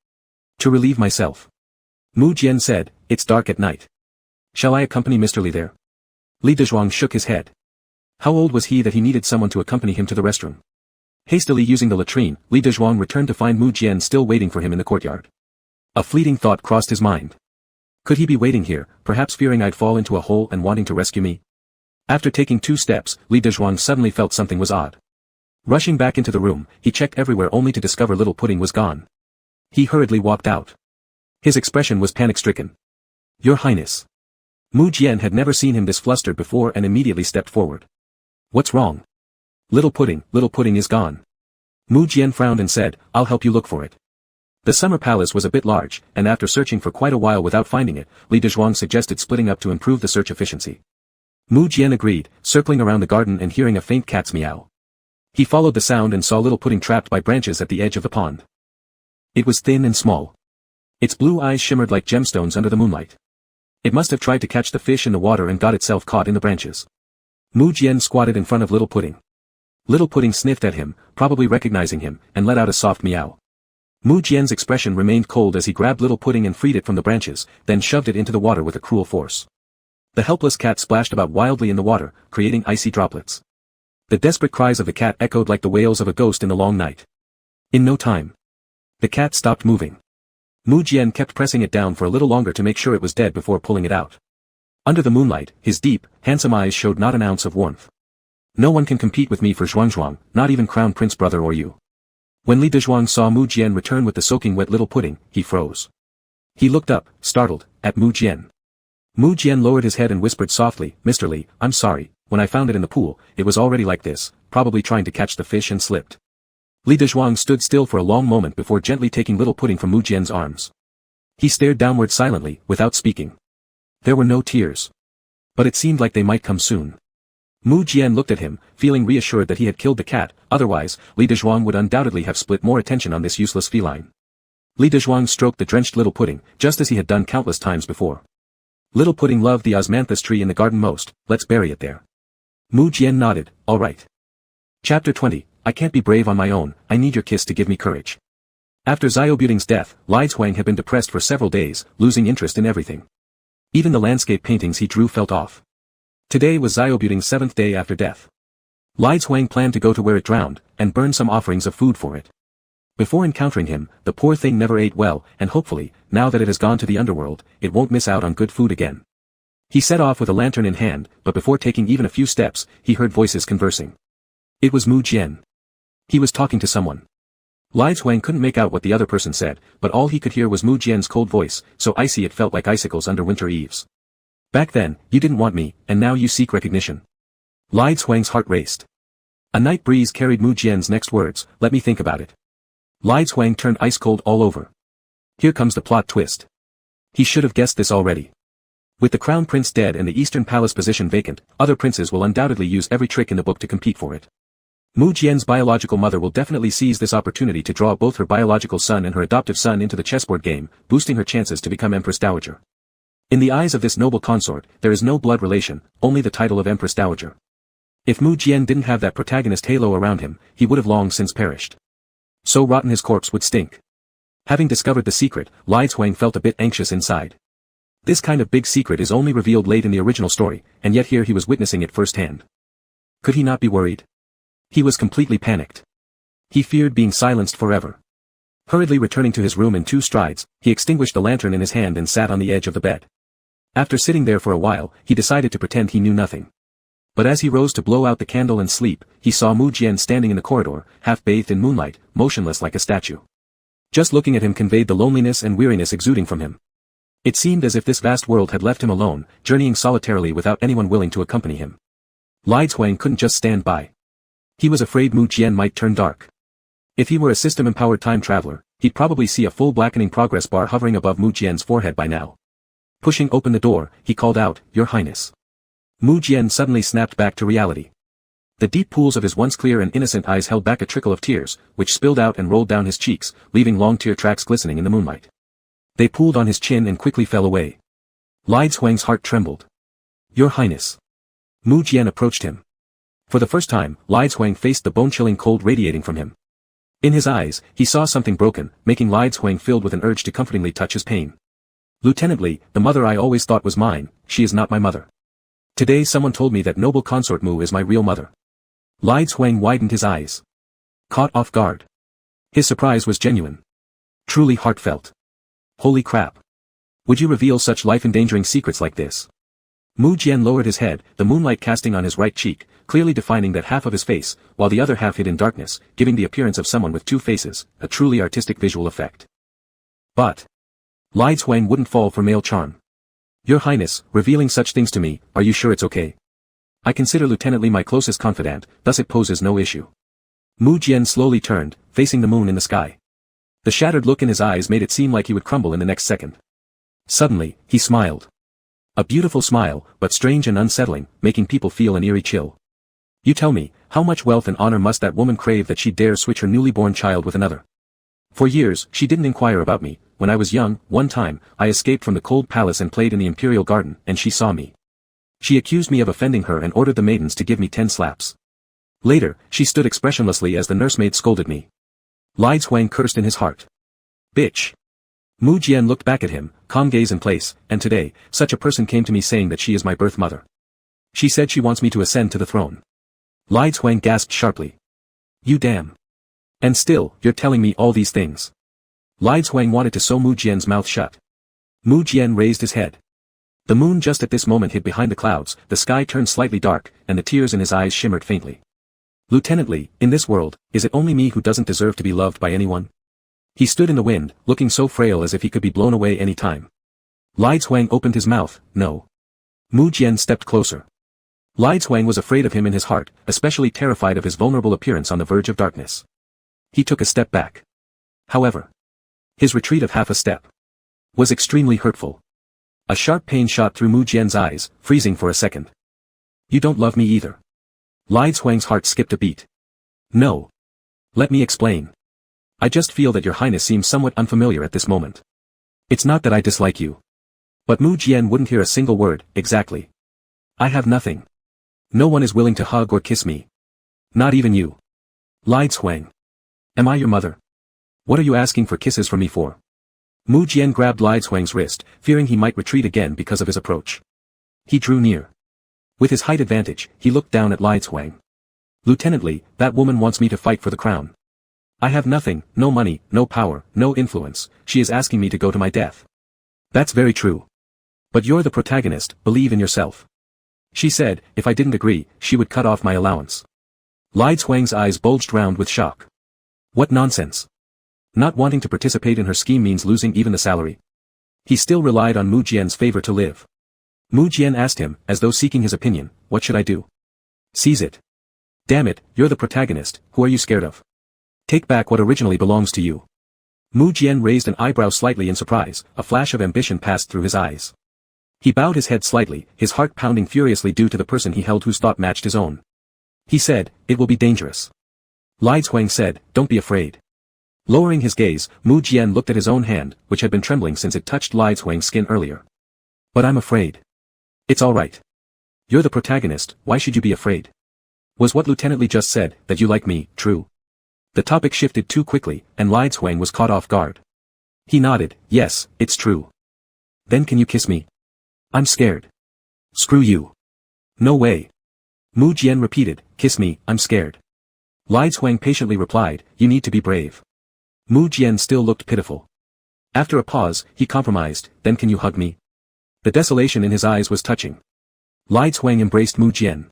"To relieve myself." Mu Jian said, "It's dark at night. Shall I accompany Mr. Li there?" Li Dezhuang shook his head. How old was he that he needed someone to accompany him to the restroom? Hastily using the latrine, Li Dezhuang returned to find Mu Jian still waiting for him in the courtyard. A fleeting thought crossed his mind. Could he be waiting here, perhaps fearing I'd fall into a hole and wanting to rescue me? After taking 2 steps, Li Dezhuang suddenly felt something was odd. Rushing back into the room, he checked everywhere only to discover little pudding was gone. He hurriedly walked out. His expression was panic-stricken. "Your Highness." Mu Jian had never seen him this flustered before and immediately stepped forward. "What's wrong?" Little pudding is gone." Mu Jian frowned and said, "I'll help you look for it." The summer palace was a bit large, and after searching for quite a while without finding it, Li Dezhuang suggested splitting up to improve the search efficiency. Mu Jian agreed, circling around the garden and hearing a faint cat's meow. He followed the sound and saw little pudding trapped by branches at the edge of the pond. It was thin and small. Its blue eyes shimmered like gemstones under the moonlight. It must have tried to catch the fish in the water and got itself caught in the branches. Mu Jian squatted in front of little pudding. Little pudding sniffed at him, probably recognizing him, and let out a soft meow. Mu Jian's expression remained cold as he grabbed little pudding and freed it from the branches, then shoved it into the water with a cruel force. The helpless cat splashed about wildly in the water, creating icy droplets. The desperate cries of the cat echoed like the wails of a ghost in the long night. In no time, the cat stopped moving. Mu Jian kept pressing it down for a little longer to make sure it was dead before pulling it out. Under the moonlight, his deep, handsome eyes showed not an ounce of warmth. "No one can compete with me for Zhuangzhuang, not even Crown Prince brother or you." When Li Dezhuang saw Mu Jian return with the soaking wet little pudding, he froze. He looked up, startled, at Mu Jian. Mu Jian lowered his head and whispered softly, "Mr. Li, I'm sorry, when I found it in the pool, it was already like this, probably trying to catch the fish and slipped." Li Dezhuang stood still for a long moment before gently taking little pudding from Mu Jian's arms. He stared downward silently, without speaking. There were no tears. But it seemed like they might come soon. Mu Jian looked at him, feeling reassured that he had killed the cat, otherwise, Li Dezhuang would undoubtedly have split more attention on this useless feline. Li Dezhuang stroked the drenched little pudding, just as he had done countless times before. Little pudding loved the osmanthus tree in the garden most, let's bury it there. Mu Jian nodded, all right. Chapter 20, I can't be brave on my own, I need your kiss to give me courage. After Xiaobuting's death, Li Huang had been depressed for several days, losing interest in everything. Even the landscape paintings he drew felt off. Today was Xiaobuting's 7th day after death. Li Huang planned to go to where it drowned, and burn some offerings of food for it. Before encountering him, the poor thing never ate well, and hopefully, now that it has gone to the underworld, it won't miss out on good food again. He set off with a lantern in hand, but before taking even a few steps, he heard voices conversing. It was Mu Jian. He was talking to someone. Li Huang couldn't make out what the other person said, but all he could hear was Mu Jian's cold voice, so icy it felt like icicles under winter eves. Back then, you didn't want me, and now you seek recognition. Li Huang's heart raced. A night breeze carried Mu Jian's next words, let me think about it. Li Huang turned ice cold all over. Here comes the plot twist. He should have guessed this already. With the crown prince dead and the eastern palace position vacant, other princes will undoubtedly use every trick in the book to compete for it. Mu Jian's biological mother will definitely seize this opportunity to draw both her biological son and her adoptive son into the chessboard game, boosting her chances to become Empress Dowager. In the eyes of this noble consort, there is no blood relation, only the title of Empress Dowager. If Mu Jian didn't have that protagonist halo around him, he would have long since perished. So rotten his corpse would stink. Having discovered the secret, Li Huang felt a bit anxious inside. This kind of big secret is only revealed late in the original story, and yet here he was witnessing it firsthand. Could he not be worried? He was completely panicked. He feared being silenced forever. Hurriedly returning to his room in 2 strides, he extinguished the lantern in his hand and sat on the edge of the bed. After sitting there for a while, he decided to pretend he knew nothing. But as he rose to blow out the candle and sleep, he saw Mu Jian standing in the corridor, half-bathed in moonlight, motionless like a statue. Just looking at him conveyed the loneliness and weariness exuding from him. It seemed as if this vast world had left him alone, journeying solitarily without anyone willing to accompany him. Li Huang couldn't just stand by. He was afraid Mu Jian might turn dark. If he were a system-empowered time traveler, he'd probably see a full blackening progress bar hovering above Mu Jian's forehead by now. Pushing open the door, he called out, Your Highness. Mu Jian suddenly snapped back to reality. The deep pools of his once clear and innocent eyes held back a trickle of tears, which spilled out and rolled down his cheeks, leaving long tear tracks glistening in the moonlight. They pooled on his chin and quickly fell away. Li Xuang's heart trembled. Your Highness. Mu Jian approached him. For the first time, Li Xuang faced the bone-chilling cold radiating from him. In his eyes, he saw something broken, making Li Xuang filled with an urge to comfortingly touch his pain. Lieutenant Li, the mother I always thought was mine, she is not my mother. Today someone told me that noble consort Mu is my real mother. Li Xuang widened his eyes. Caught off guard. His surprise was genuine. Truly heartfelt. Holy crap. Would you reveal such life-endangering secrets like this? Mu Jian lowered his head, the moonlight casting on his right cheek, clearly defining that half of his face, while the other half hid in darkness, giving the appearance of someone with two faces, a truly artistic visual effect. But Li Xuang wouldn't fall for male charm. Your Highness, revealing such things to me, are you sure it's okay? I consider Lieutenant Li my closest confidant, thus it poses no issue. Mu Jian slowly turned, facing the moon in the sky. The shattered look in his eyes made it seem like he would crumble in the next second. Suddenly, he smiled. A beautiful smile, but strange and unsettling, making people feel an eerie chill. You tell me, how much wealth and honor must that woman crave that she dares switch her newly born child with another? For years, she didn't inquire about me. When I was young, one time, I escaped from the cold palace and played in the imperial garden, and she saw me. She accused me of offending her and ordered the maidens to give me 10 slaps. Later, she stood expressionlessly as the nursemaid scolded me. Li Xuang cursed in his heart. Bitch. Mu Jian looked back at him, calm gaze in place, and today, such a person came to me saying that she is my birth mother. She said she wants me to ascend to the throne. Li Xuang gasped sharply. You damn. And still, you're telling me all these things. Li Xuang wanted to sew Mu Jian's mouth shut. Mu Jian raised his head. The moon just at this moment hid behind the clouds, the sky turned slightly dark, and the tears in his eyes shimmered faintly. Lieutenant Li, in this world, is it only me who doesn't deserve to be loved by anyone? He stood in the wind, looking so frail as if he could be blown away any time. Li Xuang opened his mouth, no. Mu Jian stepped closer. Li Xuang was afraid of him in his heart, especially terrified of his vulnerable appearance on the verge of darkness. He took a step back. However, his retreat of half a step was extremely hurtful. A sharp pain shot through Mu Jian's eyes, freezing for a second. You don't love me either. Li Xuang's heart skipped a beat. No. Let me explain. I just feel that your Highness seems somewhat unfamiliar at this moment. It's not that I dislike you. But Mu Jian wouldn't hear a single word, exactly. I have nothing. No one is willing to hug or kiss me. Not even you. Li Xuang. Am I your mother? What are you asking for kisses from me for? Mu Jian grabbed Li Xuang's wrist, fearing he might retreat again because of his approach. He drew near. With his height advantage, he looked down at Li Xuang. Lieutenant Li, that woman wants me to fight for the crown. I have nothing, no money, no power, no influence, she is asking me to go to my death. That's very true. But you're the protagonist, believe in yourself. She said, if I didn't agree, she would cut off my allowance. Li Xuang's eyes bulged round with shock. What nonsense. Not wanting to participate in her scheme means losing even the salary. He still relied on Mu Jian's favor to live. Mu Jian asked him, as though seeking his opinion, what should I do? Seize it. Damn it, you're the protagonist, who are you scared of? Take back what originally belongs to you. Mu Jian raised an eyebrow slightly in surprise, a flash of ambition passed through his eyes. He bowed his head slightly, his heart pounding furiously due to the person he held whose thought matched his own. He said, it will be dangerous. Li Xuang said, don't be afraid. Lowering his gaze, Mu Jian looked at his own hand, which had been trembling since it touched Li Xuang's skin earlier. But I'm afraid. It's all right. You're the protagonist, why should you be afraid? Was what Lieutenant Li just said, that you like me, true? The topic shifted too quickly, and Li Xuang was caught off guard. He nodded, yes, it's true. Then can you kiss me? I'm scared. Screw you. No way. Mu Jian repeated, kiss me, I'm scared. Li Xuang patiently replied, you need to be brave. Mu Jian still looked pitiful. After a pause, he compromised, then can you hug me? The desolation in his eyes was touching. Li Xuang embraced Mu Jian.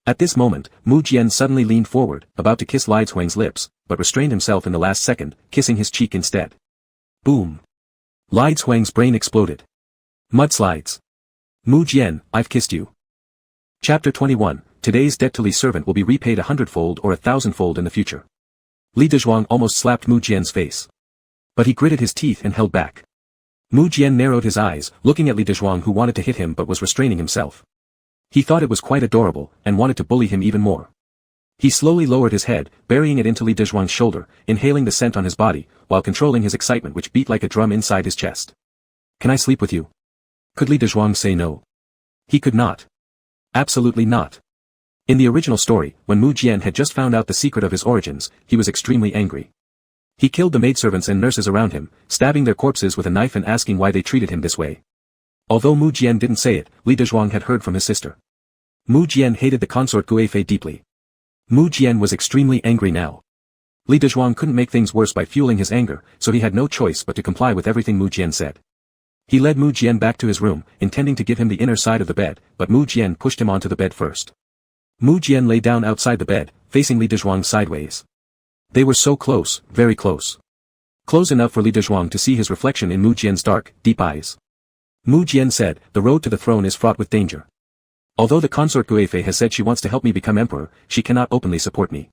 At this moment, Mu Jian suddenly leaned forward, about to kiss Li Xuang's lips, but restrained himself in the last second, kissing his cheek instead. Boom. Li Xuang's brain exploded. Mudslides. Mu Jian, I've kissed you. Chapter 21, today's debt to Li's servant will be repaid 100-fold or 1,000-fold in the future. Li Dezhuang almost slapped Mu Jian's face. But he gritted his teeth and held back. Mu Jian narrowed his eyes, looking at Li Dezhuang who wanted to hit him but was restraining himself. He thought it was quite adorable, and wanted to bully him even more. He slowly lowered his head, burying it into Li Dezhuang's shoulder, inhaling the scent on his body, while controlling his excitement which beat like a drum inside his chest. Can I sleep with you? Could Li Dezhuang say no? He could not. Absolutely not. In the original story, when Mu Jian had just found out the secret of his origins, he was extremely angry. He killed the maidservants and nurses around him, stabbing their corpses with a knife and asking why they treated him this way. Although Mu Jian didn't say it, Li Dezhuang had heard from his sister. Mu Jian hated the consort Guifei deeply. Mu Jian was extremely angry now. Li Dezhuang couldn't make things worse by fueling his anger, so he had no choice but to comply with everything Mu Jian said. He led Mu Jian back to his room, intending to give him the inner side of the bed, but Mu Jian pushed him onto the bed first. Mu Jian lay down outside the bed, facing Li Dezhuang sideways. They were so close, very close. Close enough for Li Dezhuang to see his reflection in Mu Jian's dark, deep eyes. Mu Jian said, "The road to the throne is fraught with danger. Although the consort Guifei has said she wants to help me become emperor, she cannot openly support me.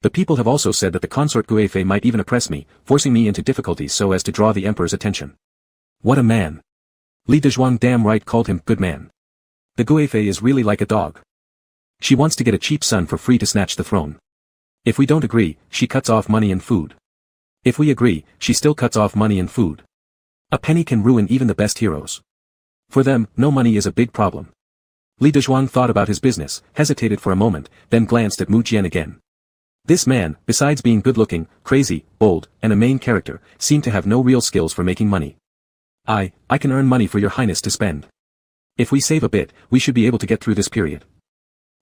The people have also said that the consort Guifei might even oppress me, forcing me into difficulties so as to draw the emperor's attention." What a man. Li Dezhuang damn right called him good man. The Guifei is really like a dog. She wants to get a cheap son for free to snatch the throne. If we don't agree, she cuts off money and food. If we agree, she still cuts off money and food. A penny can ruin even the best heroes. For them, no money is a big problem. Li Dezhuang thought about his business, hesitated for a moment, then glanced at Mu Jian again. This man, besides being good-looking, crazy, bold, and a main character, seemed to have no real skills for making money. I can earn money for your highness to spend. If we save a bit, we should be able to get through this period.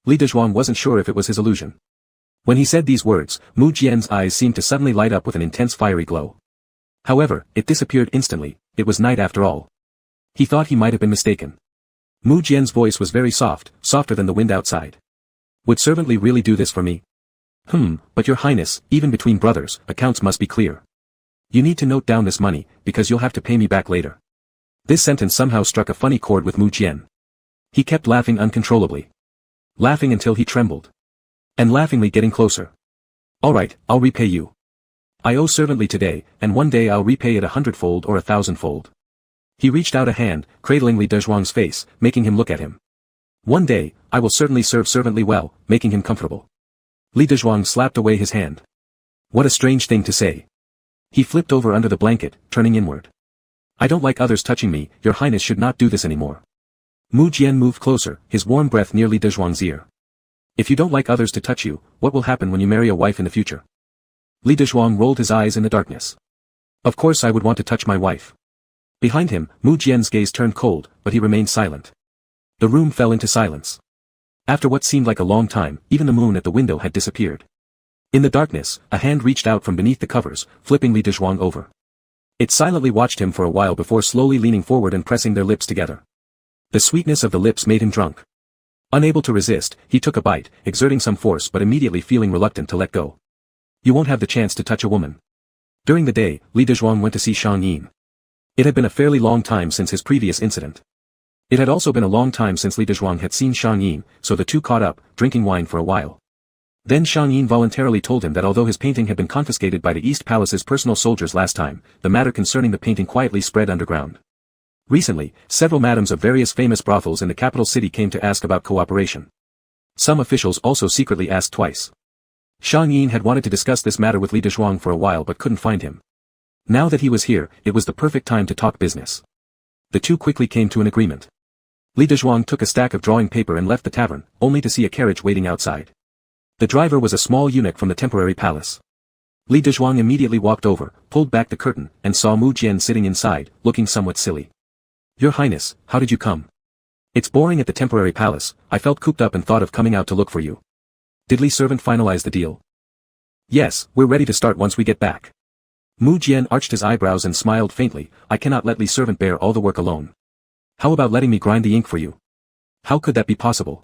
Li Dezhuang wasn't sure if it was his illusion. When he said these words, Mu Jian's eyes seemed to suddenly light up with an intense fiery glow. However, it disappeared instantly. It was night after all. He thought he might have been mistaken. Mu Jian's voice was very soft, softer than the wind outside. Would servant Li really do this for me? But your highness, even between brothers, accounts must be clear. You need to note down this money, because you'll have to pay me back later. This sentence somehow struck a funny chord with Mu Jian. He kept laughing uncontrollably. Laughing until he trembled. And laughingly getting closer. Alright, I'll repay you. I owe servant Li today, and one day I'll repay it 100-fold or 1,000-fold. He reached out a hand, cradling Li Dezhuang's face, making him look at him. One day, I will certainly serve servant Li well, making him comfortable. Li Dezhuang slapped away his hand. What a strange thing to say. He flipped over under the blanket, turning inward. I don't like others touching me, your highness should not do this anymore. Mu Jian moved closer, his warm breath near Li Dezhuang's ear. If you don't like others to touch you, what will happen when you marry a wife in the future? Li Dezhuang rolled his eyes in the darkness. Of course I would want to touch my wife. Behind him, Mu Jian's gaze turned cold, but he remained silent. The room fell into silence. After what seemed like a long time, even the moon at the window had disappeared. In the darkness, a hand reached out from beneath the covers, flipping Li Dezhuang over. It silently watched him for a while before slowly leaning forward and pressing their lips together. The sweetness of the lips made him drunk. Unable to resist, he took a bite, exerting some force but immediately feeling reluctant to let go. You won't have the chance to touch a woman. During the day, Li Dezhuang went to see Shang Yin. It had been a fairly long time since his previous incident. It had also been a long time since Li Dezhuang had seen Shang Yin, so the two caught up, drinking wine for a while. Then Shang Yin voluntarily told him that although his painting had been confiscated by the East Palace's personal soldiers last time, the matter concerning the painting quietly spread underground. Recently, several madams of various famous brothels in the capital city came to ask about cooperation. Some officials also secretly asked twice. Shang Yin had wanted to discuss this matter with Li Dezhuang for a while but couldn't find him. Now that he was here, it was the perfect time to talk business. The two quickly came to an agreement. Li Dezhuang took a stack of drawing paper and left the tavern, only to see a carriage waiting outside. The driver was a small eunuch from the temporary palace. Li Dezhuang immediately walked over, pulled back the curtain, and saw Mu Jian sitting inside, looking somewhat silly. Your Highness, how did you come? It's boring at the temporary palace, I felt cooped up and thought of coming out to look for you. Did Li's servant finalize the deal? Yes, we're ready to start once we get back. Mu Jian arched his eyebrows and smiled faintly, I cannot let Li's servant bear all the work alone. How about letting me grind the ink for you? How could that be possible?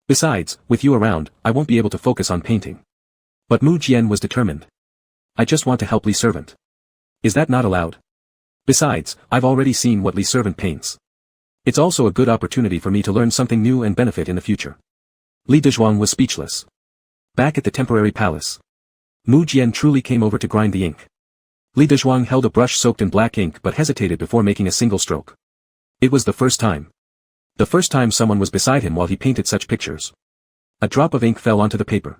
Besides, with you around, I won't be able to focus on painting. But Mu Jian was determined. I just want to help Li's servant. Is that not allowed? Besides, I've already seen what Li's servant paints. It's also a good opportunity for me to learn something new and benefit in the future. Li Dezhuang was speechless. Back at the temporary palace. Mu Jian truly came over to grind the ink. Li Dezhuang held a brush soaked in black ink but hesitated before making a single stroke. It was the first time. The first time someone was beside him while he painted such pictures. A drop of ink fell onto the paper.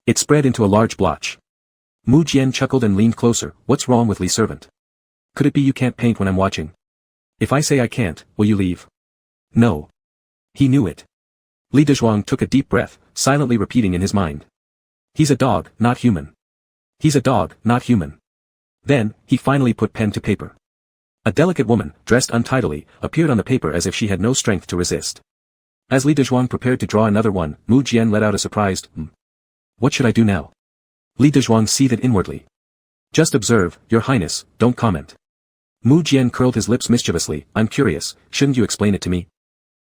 It spread into a large blotch. Mu Jian chuckled and leaned closer, what's wrong with Li's servant? Could it be you can't paint when I'm watching? If I say I can't, will you leave? No. He knew it. Li Dezhuang took a deep breath, silently repeating in his mind. He's a dog, not human. He's a dog, not human. Then, he finally put pen to paper. A delicate woman, dressed untidily, appeared on the paper as if she had no strength to resist. As Li Dezhuang prepared to draw another one, Mu Jian let out a surprised, What should I do now? Li Dezhuang seethed inwardly. Just observe, Your Highness, don't comment. Mu Jian curled his lips mischievously, I'm curious, shouldn't you explain it to me?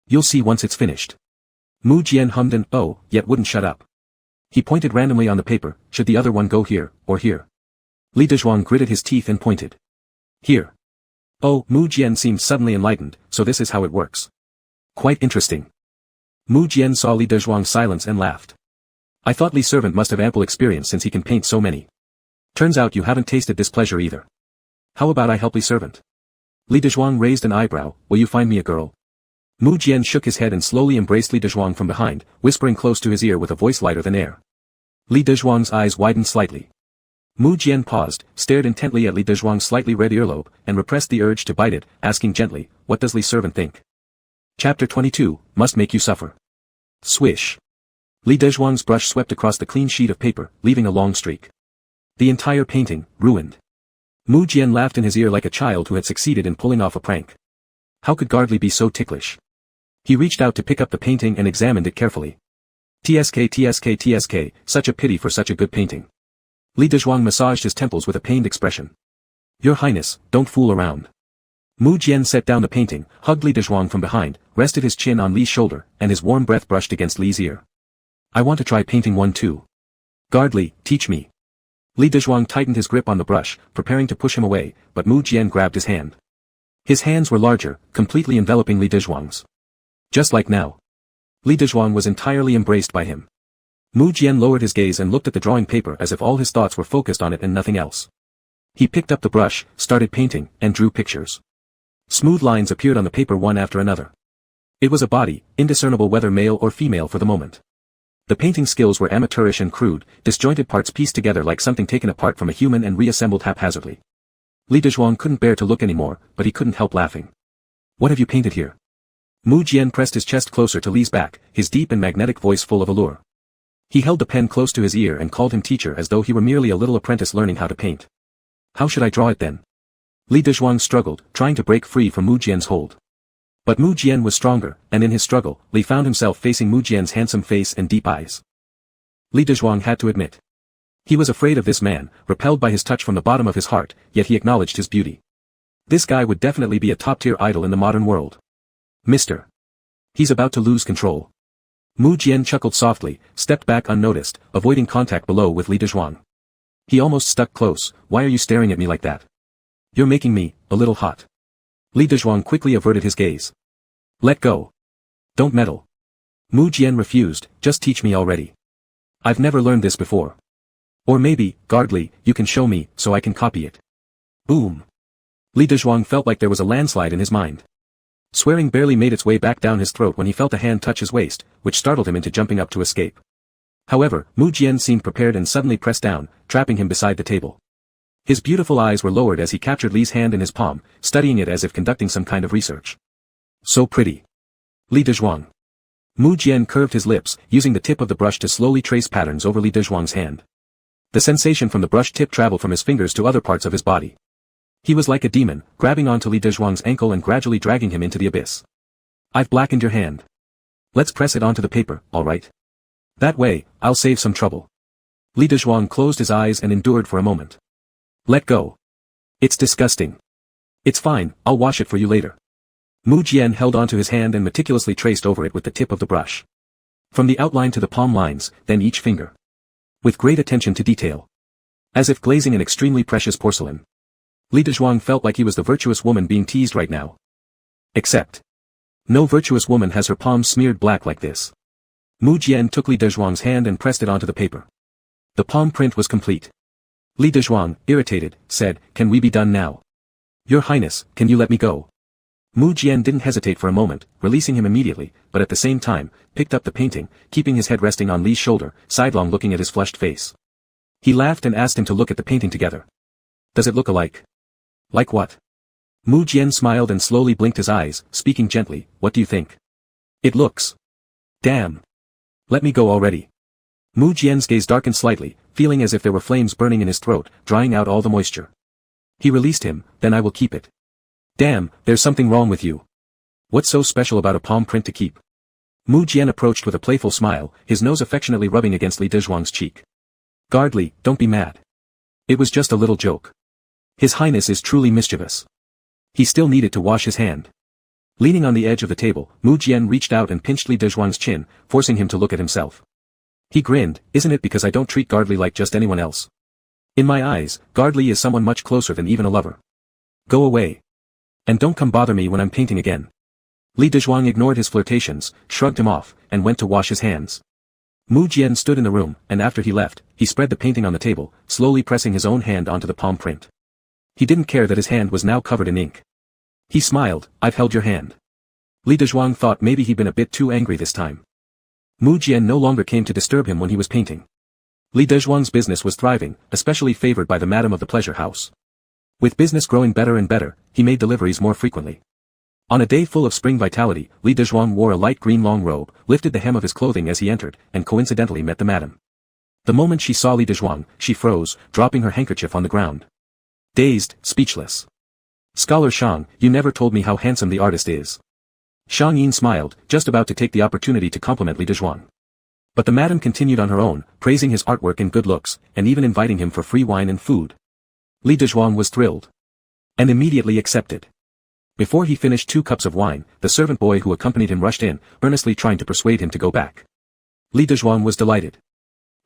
You'll see once it's finished. Mu Jian hummed an oh, yet wouldn't shut up. He pointed randomly on the paper, should the other one go here, or here? Li Dezhuang gritted his teeth and pointed. Here. Oh, Mu Jian seemed suddenly enlightened, so this is how it works. Quite interesting. Mu Jian saw Li Dezhuang's silence and laughed. I thought Li's servant must have ample experience since he can paint so many. Turns out you haven't tasted this pleasure either. How about I help Li's servant? Li Dezhuang raised an eyebrow, will you find me a girl? Mu Jian shook his head and slowly embraced Li Dezhuang from behind, whispering close to his ear with a voice lighter than air. Li Dezhuang's eyes widened slightly. Mu Jian paused, stared intently at Li Dezhuang's slightly red earlobe, and repressed the urge to bite it, asking gently, what does Li's servant think? Chapter 22, Must Make You Suffer. Swish. Li Dezhuang's brush swept across the clean sheet of paper, leaving a long streak. The entire painting, ruined. Mu Jian laughed in his ear like a child who had succeeded in pulling off a prank. How could Gardley be so ticklish? He reached out to pick up the painting and examined it carefully. TSK, such a pity for such a good painting. Li Dezhuang massaged his temples with a pained expression. Your Highness, don't fool around. Mu Jian set down the painting, hugged Li Dezhuang from behind, rested his chin on Li's shoulder, and his warm breath brushed against Li's ear. I want to try painting one too. Gardley, teach me. Li Dezhuang tightened his grip on the brush, preparing to push him away, but Mu Jian grabbed his hand. His hands were larger, completely enveloping Li Dezhuang's. Just like now. Li Dezhuang was entirely embraced by him. Mu Jian lowered his gaze and looked at the drawing paper as if all his thoughts were focused on it and nothing else. He picked up the brush, started painting, and drew pictures. Smooth lines appeared on the paper one after another. It was a body, indiscernible whether male or female for the moment. The painting skills were amateurish and crude, disjointed parts pieced together like something taken apart from a human and reassembled haphazardly. Li Dezhuang couldn't bear to look anymore, but he couldn't help laughing. What have you painted here? Mu Jian pressed his chest closer to Li's back, his deep and magnetic voice full of allure. He held the pen close to his ear and called him teacher as though he were merely a little apprentice learning how to paint. How should I draw it then? Li Dezhuang struggled, trying to break free from Mu Jian's hold. But Mu Jian was stronger, and in his struggle, Li found himself facing Mu Jian's handsome face and deep eyes. Li Dezhuang had to admit. He was afraid of this man, repelled by his touch from the bottom of his heart, yet he acknowledged his beauty. This guy would definitely be a top-tier idol in the modern world. Mister. He's about to lose control. Mu Jian chuckled softly, stepped back unnoticed, avoiding contact below with Li Dezhuang. He almost stuck close, why are you staring at me like that? You're making me, a little hot. Li Dezhuang quickly averted his gaze. Let go. Don't meddle. Mu Jian refused, just teach me already. I've never learned this before. Or maybe, Gardley, you can show me, so I can copy it. Boom. Li Dezhuang felt like there was a landslide in his mind. Swearing barely made its way back down his throat when he felt a hand touch his waist, which startled him into jumping up to escape. However, Mu Jian seemed prepared and suddenly pressed down, trapping him beside the table. His beautiful eyes were lowered as he captured Li's hand in his palm, studying it as if conducting some kind of research. So pretty. Li Dezhuang. Mu Jian curved his lips, using the tip of the brush to slowly trace patterns over Li Dezhuang's hand. The sensation from the brush tip traveled from his fingers to other parts of his body. He was like a demon, grabbing onto Li Dezhuang's ankle and gradually dragging him into the abyss. I've blackened your hand. Let's press it onto the paper, alright? That way, I'll save some trouble. Li Dezhuang closed his eyes and endured for a moment. Let go. It's disgusting. It's fine, I'll wash it for you later. Mu Jian held onto his hand and meticulously traced over it with the tip of the brush. From the outline to the palm lines, then each finger. With great attention to detail. As if glazing an extremely precious porcelain. Li Dezhuang felt like he was the virtuous woman being teased right now. Except. No virtuous woman has her palms smeared black like this. Mu Jian took Li Dezhuang's hand and pressed it onto the paper. The palm print was complete. Li Dezhuang, irritated, said, Can we be done now? Your Highness, can you let me go? Mu Jian didn't hesitate for a moment, releasing him immediately, but at the same time, picked up the painting, keeping his head resting on Li's shoulder, sidelong looking at his flushed face. He laughed and asked him to look at the painting together. Does it look alike? Like what? Mu Jian smiled and slowly blinked his eyes, speaking gently, what do you think? It looks. Damn. Let me go already. Mu Jian's gaze darkened slightly, feeling as if there were flames burning in his throat, drying out all the moisture. He released him, then I will keep it. Damn, there's something wrong with you. What's so special about a palm print to keep? Mu Jian approached with a playful smile, his nose affectionately rubbing against Li Dezhuang's cheek. Guard Li, don't be mad. It was just a little joke. His Highness is truly mischievous. He still needed to wash his hand. Leaning on the edge of the table, Mu Jian reached out and pinched Li Dezhuang's chin, forcing him to look at himself. He grinned, isn't it because I don't treat Guard Li like just anyone else? In my eyes, Guard Li is someone much closer than even a lover. Go away. And don't come bother me when I'm painting again. Li Dezhuang ignored his flirtations, shrugged him off, and went to wash his hands. Mu Jian stood in the room, and after he left, he spread the painting on the table, slowly pressing his own hand onto the palm print. He didn't care that his hand was now covered in ink. He smiled, I've held your hand. Li Dezhuang thought maybe he'd been a bit too angry this time. Mu Jian no longer came to disturb him when he was painting. Li Dezhuang's business was thriving, especially favored by the madam of the pleasure house. With business growing better and better, he made deliveries more frequently. On a day full of spring vitality, Li Dezhuang wore a light green long robe, lifted the hem of his clothing as he entered, and coincidentally met the madam. The moment she saw Li Dezhuang, she froze, dropping her handkerchief on the ground. Dazed, speechless. Scholar Shang, you never told me how handsome the artist is. Shang Yin smiled, just about to take the opportunity to compliment Li Dezhuang. But the madam continued on her own, praising his artwork and good looks, and even inviting him for free wine and food. Li Dezhuang was thrilled. And immediately accepted. Before he finished 2 cups of wine, the servant boy who accompanied him rushed in, earnestly trying to persuade him to go back. Li Dezhuang was delighted.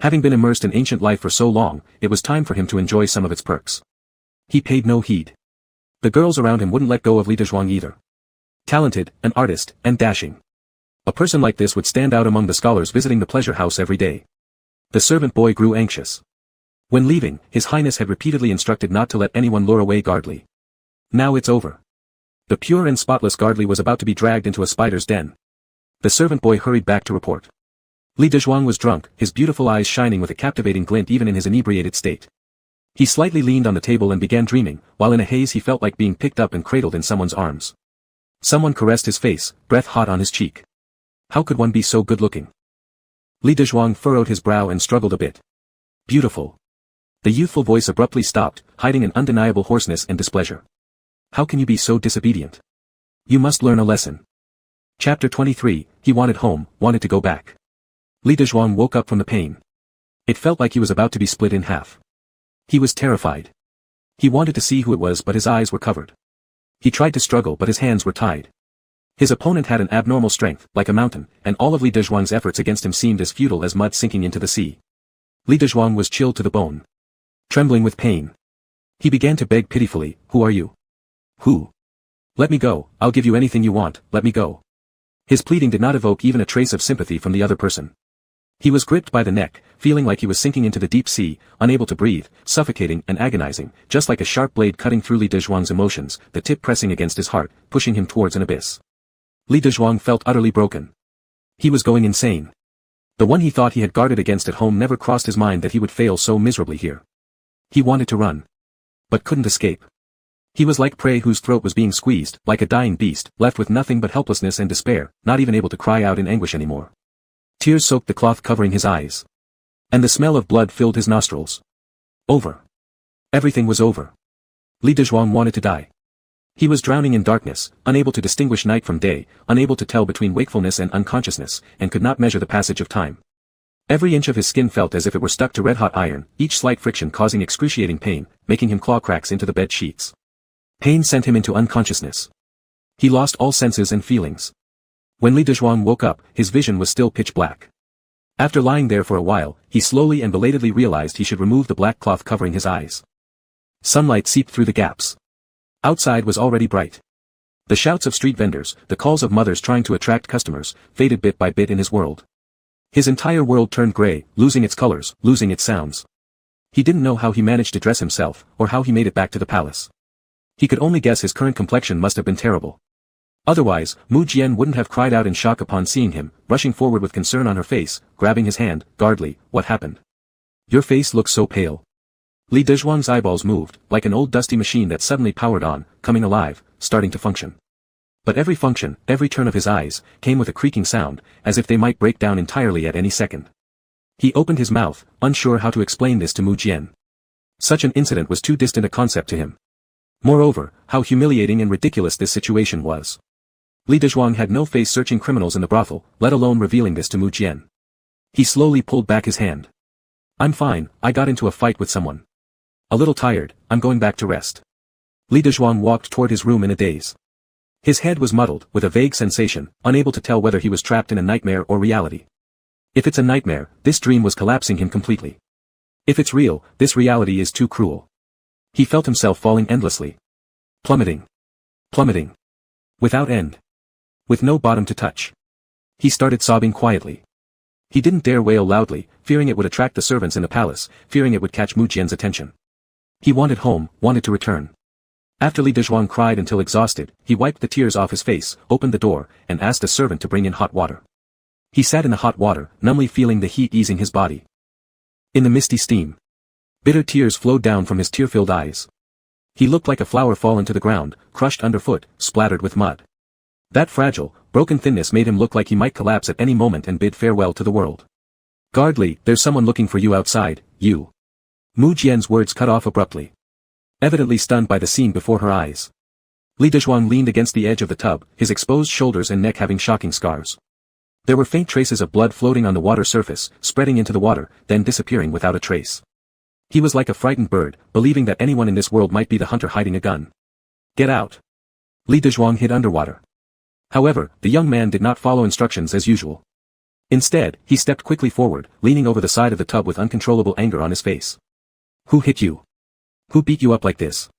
Having been immersed in ancient life for so long, it was time for him to enjoy some of its perks. He paid no heed. The girls around him wouldn't let go of Li Dezhuang either. Talented, an artist, and dashing. A person like this would stand out among the scholars visiting the pleasure house every day. The servant boy grew anxious. When leaving, His Highness had repeatedly instructed not to let anyone lure away Guard Li. Now it's over. The pure and spotless Guard Li was about to be dragged into a spider's den. The servant boy hurried back to report. Li Dezhuang was drunk, his beautiful eyes shining with a captivating glint even in his inebriated state. He slightly leaned on the table and began dreaming, while in a haze he felt like being picked up and cradled in someone's arms. Someone caressed his face, breath hot on his cheek. How could one be so good-looking? Li Dezhuang furrowed his brow and struggled a bit. Beautiful. The youthful voice abruptly stopped, hiding an undeniable hoarseness and displeasure. How can you be so disobedient? You must learn a lesson. Chapter 23, he wanted home, wanted to go back. Li Dezhuang woke up from the pain. It felt like he was about to be split in half. He was terrified. He wanted to see who it was but his eyes were covered. He tried to struggle but his hands were tied. His opponent had an abnormal strength, like a mountain, and all of Li Dezhuang's efforts against him seemed as futile as mud sinking into the sea. Li Dezhuang was chilled to the bone. Trembling with pain. He began to beg pitifully, who are you? Who? Let me go, I'll give you anything you want, let me go. His pleading did not evoke even a trace of sympathy from the other person. He was gripped by the neck, feeling like he was sinking into the deep sea, unable to breathe, suffocating and agonizing, just like a sharp blade cutting through Li Dezhuang's emotions, the tip pressing against his heart, pushing him towards an abyss. Li Dezhuang felt utterly broken. He was going insane. The one he thought he had guarded against at home never crossed his mind that he would fail so miserably here. He wanted to run. But couldn't escape. He was like prey whose throat was being squeezed, like a dying beast, left with nothing but helplessness and despair, not even able to cry out in anguish anymore. Tears soaked the cloth covering his eyes. And the smell of blood filled his nostrils. Over. Everything was over. Li Dezhuang wanted to die. He was drowning in darkness, unable to distinguish night from day, unable to tell between wakefulness and unconsciousness, and could not measure the passage of time. Every inch of his skin felt as if it were stuck to red-hot iron, each slight friction causing excruciating pain, making him claw cracks into the bed sheets. Pain sent him into unconsciousness. He lost all senses and feelings. When Li Dezhuang woke up, his vision was still pitch black. After lying there for a while, he slowly and belatedly realized he should remove the black cloth covering his eyes. Sunlight seeped through the gaps. Outside was already bright. The shouts of street vendors, the calls of mothers trying to attract customers, faded bit by bit in his world. His entire world turned gray, losing its colors, losing its sounds. He didn't know how he managed to dress himself, or how he made it back to the palace. He could only guess his current complexion must have been terrible. Otherwise, Mu Jian wouldn't have cried out in shock upon seeing him, rushing forward with concern on her face, grabbing his hand, Guard Li, what happened? Your face looks so pale. Li Dezhuang's eyeballs moved, like an old dusty machine that suddenly powered on, coming alive, starting to function. But every function, every turn of his eyes, came with a creaking sound, as if they might break down entirely at any second. He opened his mouth, unsure how to explain this to Mu Jian. Such an incident was too distant a concept to him. Moreover, how humiliating and ridiculous this situation was. Li Dezhuang had no face searching criminals in the brothel, let alone revealing this to Mu Jian. He slowly pulled back his hand. I'm fine, I got into a fight with someone. A little tired, I'm going back to rest. Li Dezhuang walked toward his room in a daze. His head was muddled, with a vague sensation, unable to tell whether he was trapped in a nightmare or reality. If it's a nightmare, this dream was collapsing him completely. If it's real, this reality is too cruel. He felt himself falling endlessly. Plummeting. Plummeting. Without end. With no bottom to touch. He started sobbing quietly. He didn't dare wail loudly, fearing it would attract the servants in the palace, fearing it would catch Mu Jian's attention. He wanted home, wanted to return. After Li Dezhuang cried until exhausted, he wiped the tears off his face, opened the door, and asked a servant to bring in hot water. He sat in the hot water, numbly feeling the heat easing his body. In the misty steam, bitter tears flowed down from his tear-filled eyes. He looked like a flower fallen to the ground, crushed underfoot, splattered with mud. That fragile, broken thinness made him look like he might collapse at any moment and bid farewell to the world. Guard Li, there's someone looking for you outside, you. Mu Jian's words cut off abruptly. Evidently stunned by the scene before her eyes. Li Dezhuang leaned against the edge of the tub, his exposed shoulders and neck having shocking scars. There were faint traces of blood floating on the water surface, spreading into the water, then disappearing without a trace. He was like a frightened bird, believing that anyone in this world might be the hunter hiding a gun. Get out. Li Dezhuang hid underwater. However, the young man did not follow instructions as usual. Instead, he stepped quickly forward, leaning over the side of the tub with uncontrollable anger on his face. Who hit you? Who beat you up like this?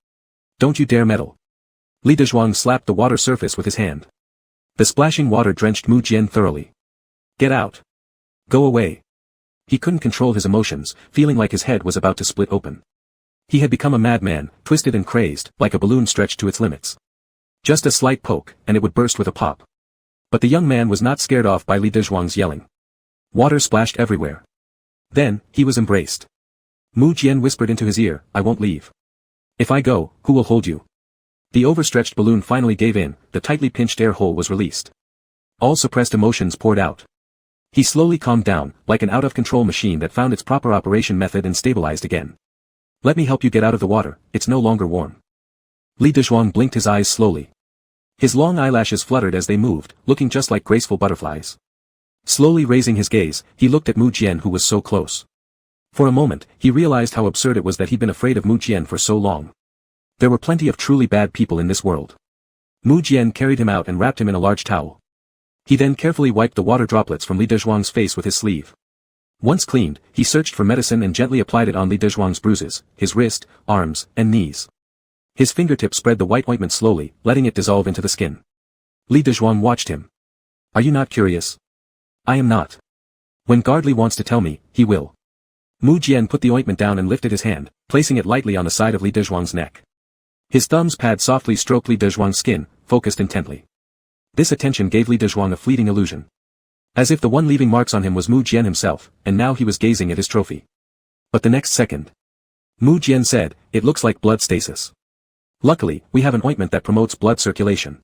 Don't you dare meddle. Li Dezhuang slapped the water surface with his hand. The splashing water drenched Mu Jian thoroughly. Get out. Go away. He couldn't control his emotions, feeling like his head was about to split open. He had become a madman, twisted and crazed, like a balloon stretched to its limits. Just a slight poke, and it would burst with a pop. But the young man was not scared off by Li Dezhuang's yelling. Water splashed everywhere. Then, he was embraced. Mu Jian whispered into his ear, I won't leave. If I go, who will hold you? The overstretched balloon finally gave in, the tightly pinched air hole was released. All suppressed emotions poured out. He slowly calmed down, like an out-of-control machine that found its proper operation method and stabilized again. Let me help you get out of the water, it's no longer warm. Li Dezhuang blinked his eyes slowly. His long eyelashes fluttered as they moved, looking just like graceful butterflies. Slowly raising his gaze, he looked at Mu Jian who was so close. For a moment, he realized how absurd it was that he'd been afraid of Mu Jian for so long. There were plenty of truly bad people in this world. Mu Jian carried him out and wrapped him in a large towel. He then carefully wiped the water droplets from Li Dezhuang's face with his sleeve. Once cleaned, he searched for medicine and gently applied it on Li Dezhuang's bruises, his wrist, arms, and knees. His fingertips spread the white ointment slowly, letting it dissolve into the skin. Li Dezhuang watched him. Are you not curious? I am not. When Guard Li wants to tell me, he will. Mu Jian put the ointment down and lifted his hand, placing it lightly on the side of Li Dezhuang's neck. His thumbs pad softly stroked Li Dezhuang's skin, focused intently. This attention gave Li Dezhuang a fleeting illusion. As if the one leaving marks on him was Mu Jian himself, and now he was gazing at his trophy. But the next second, Mu Jian said, it looks like blood stasis. Luckily, we have an ointment that promotes blood circulation.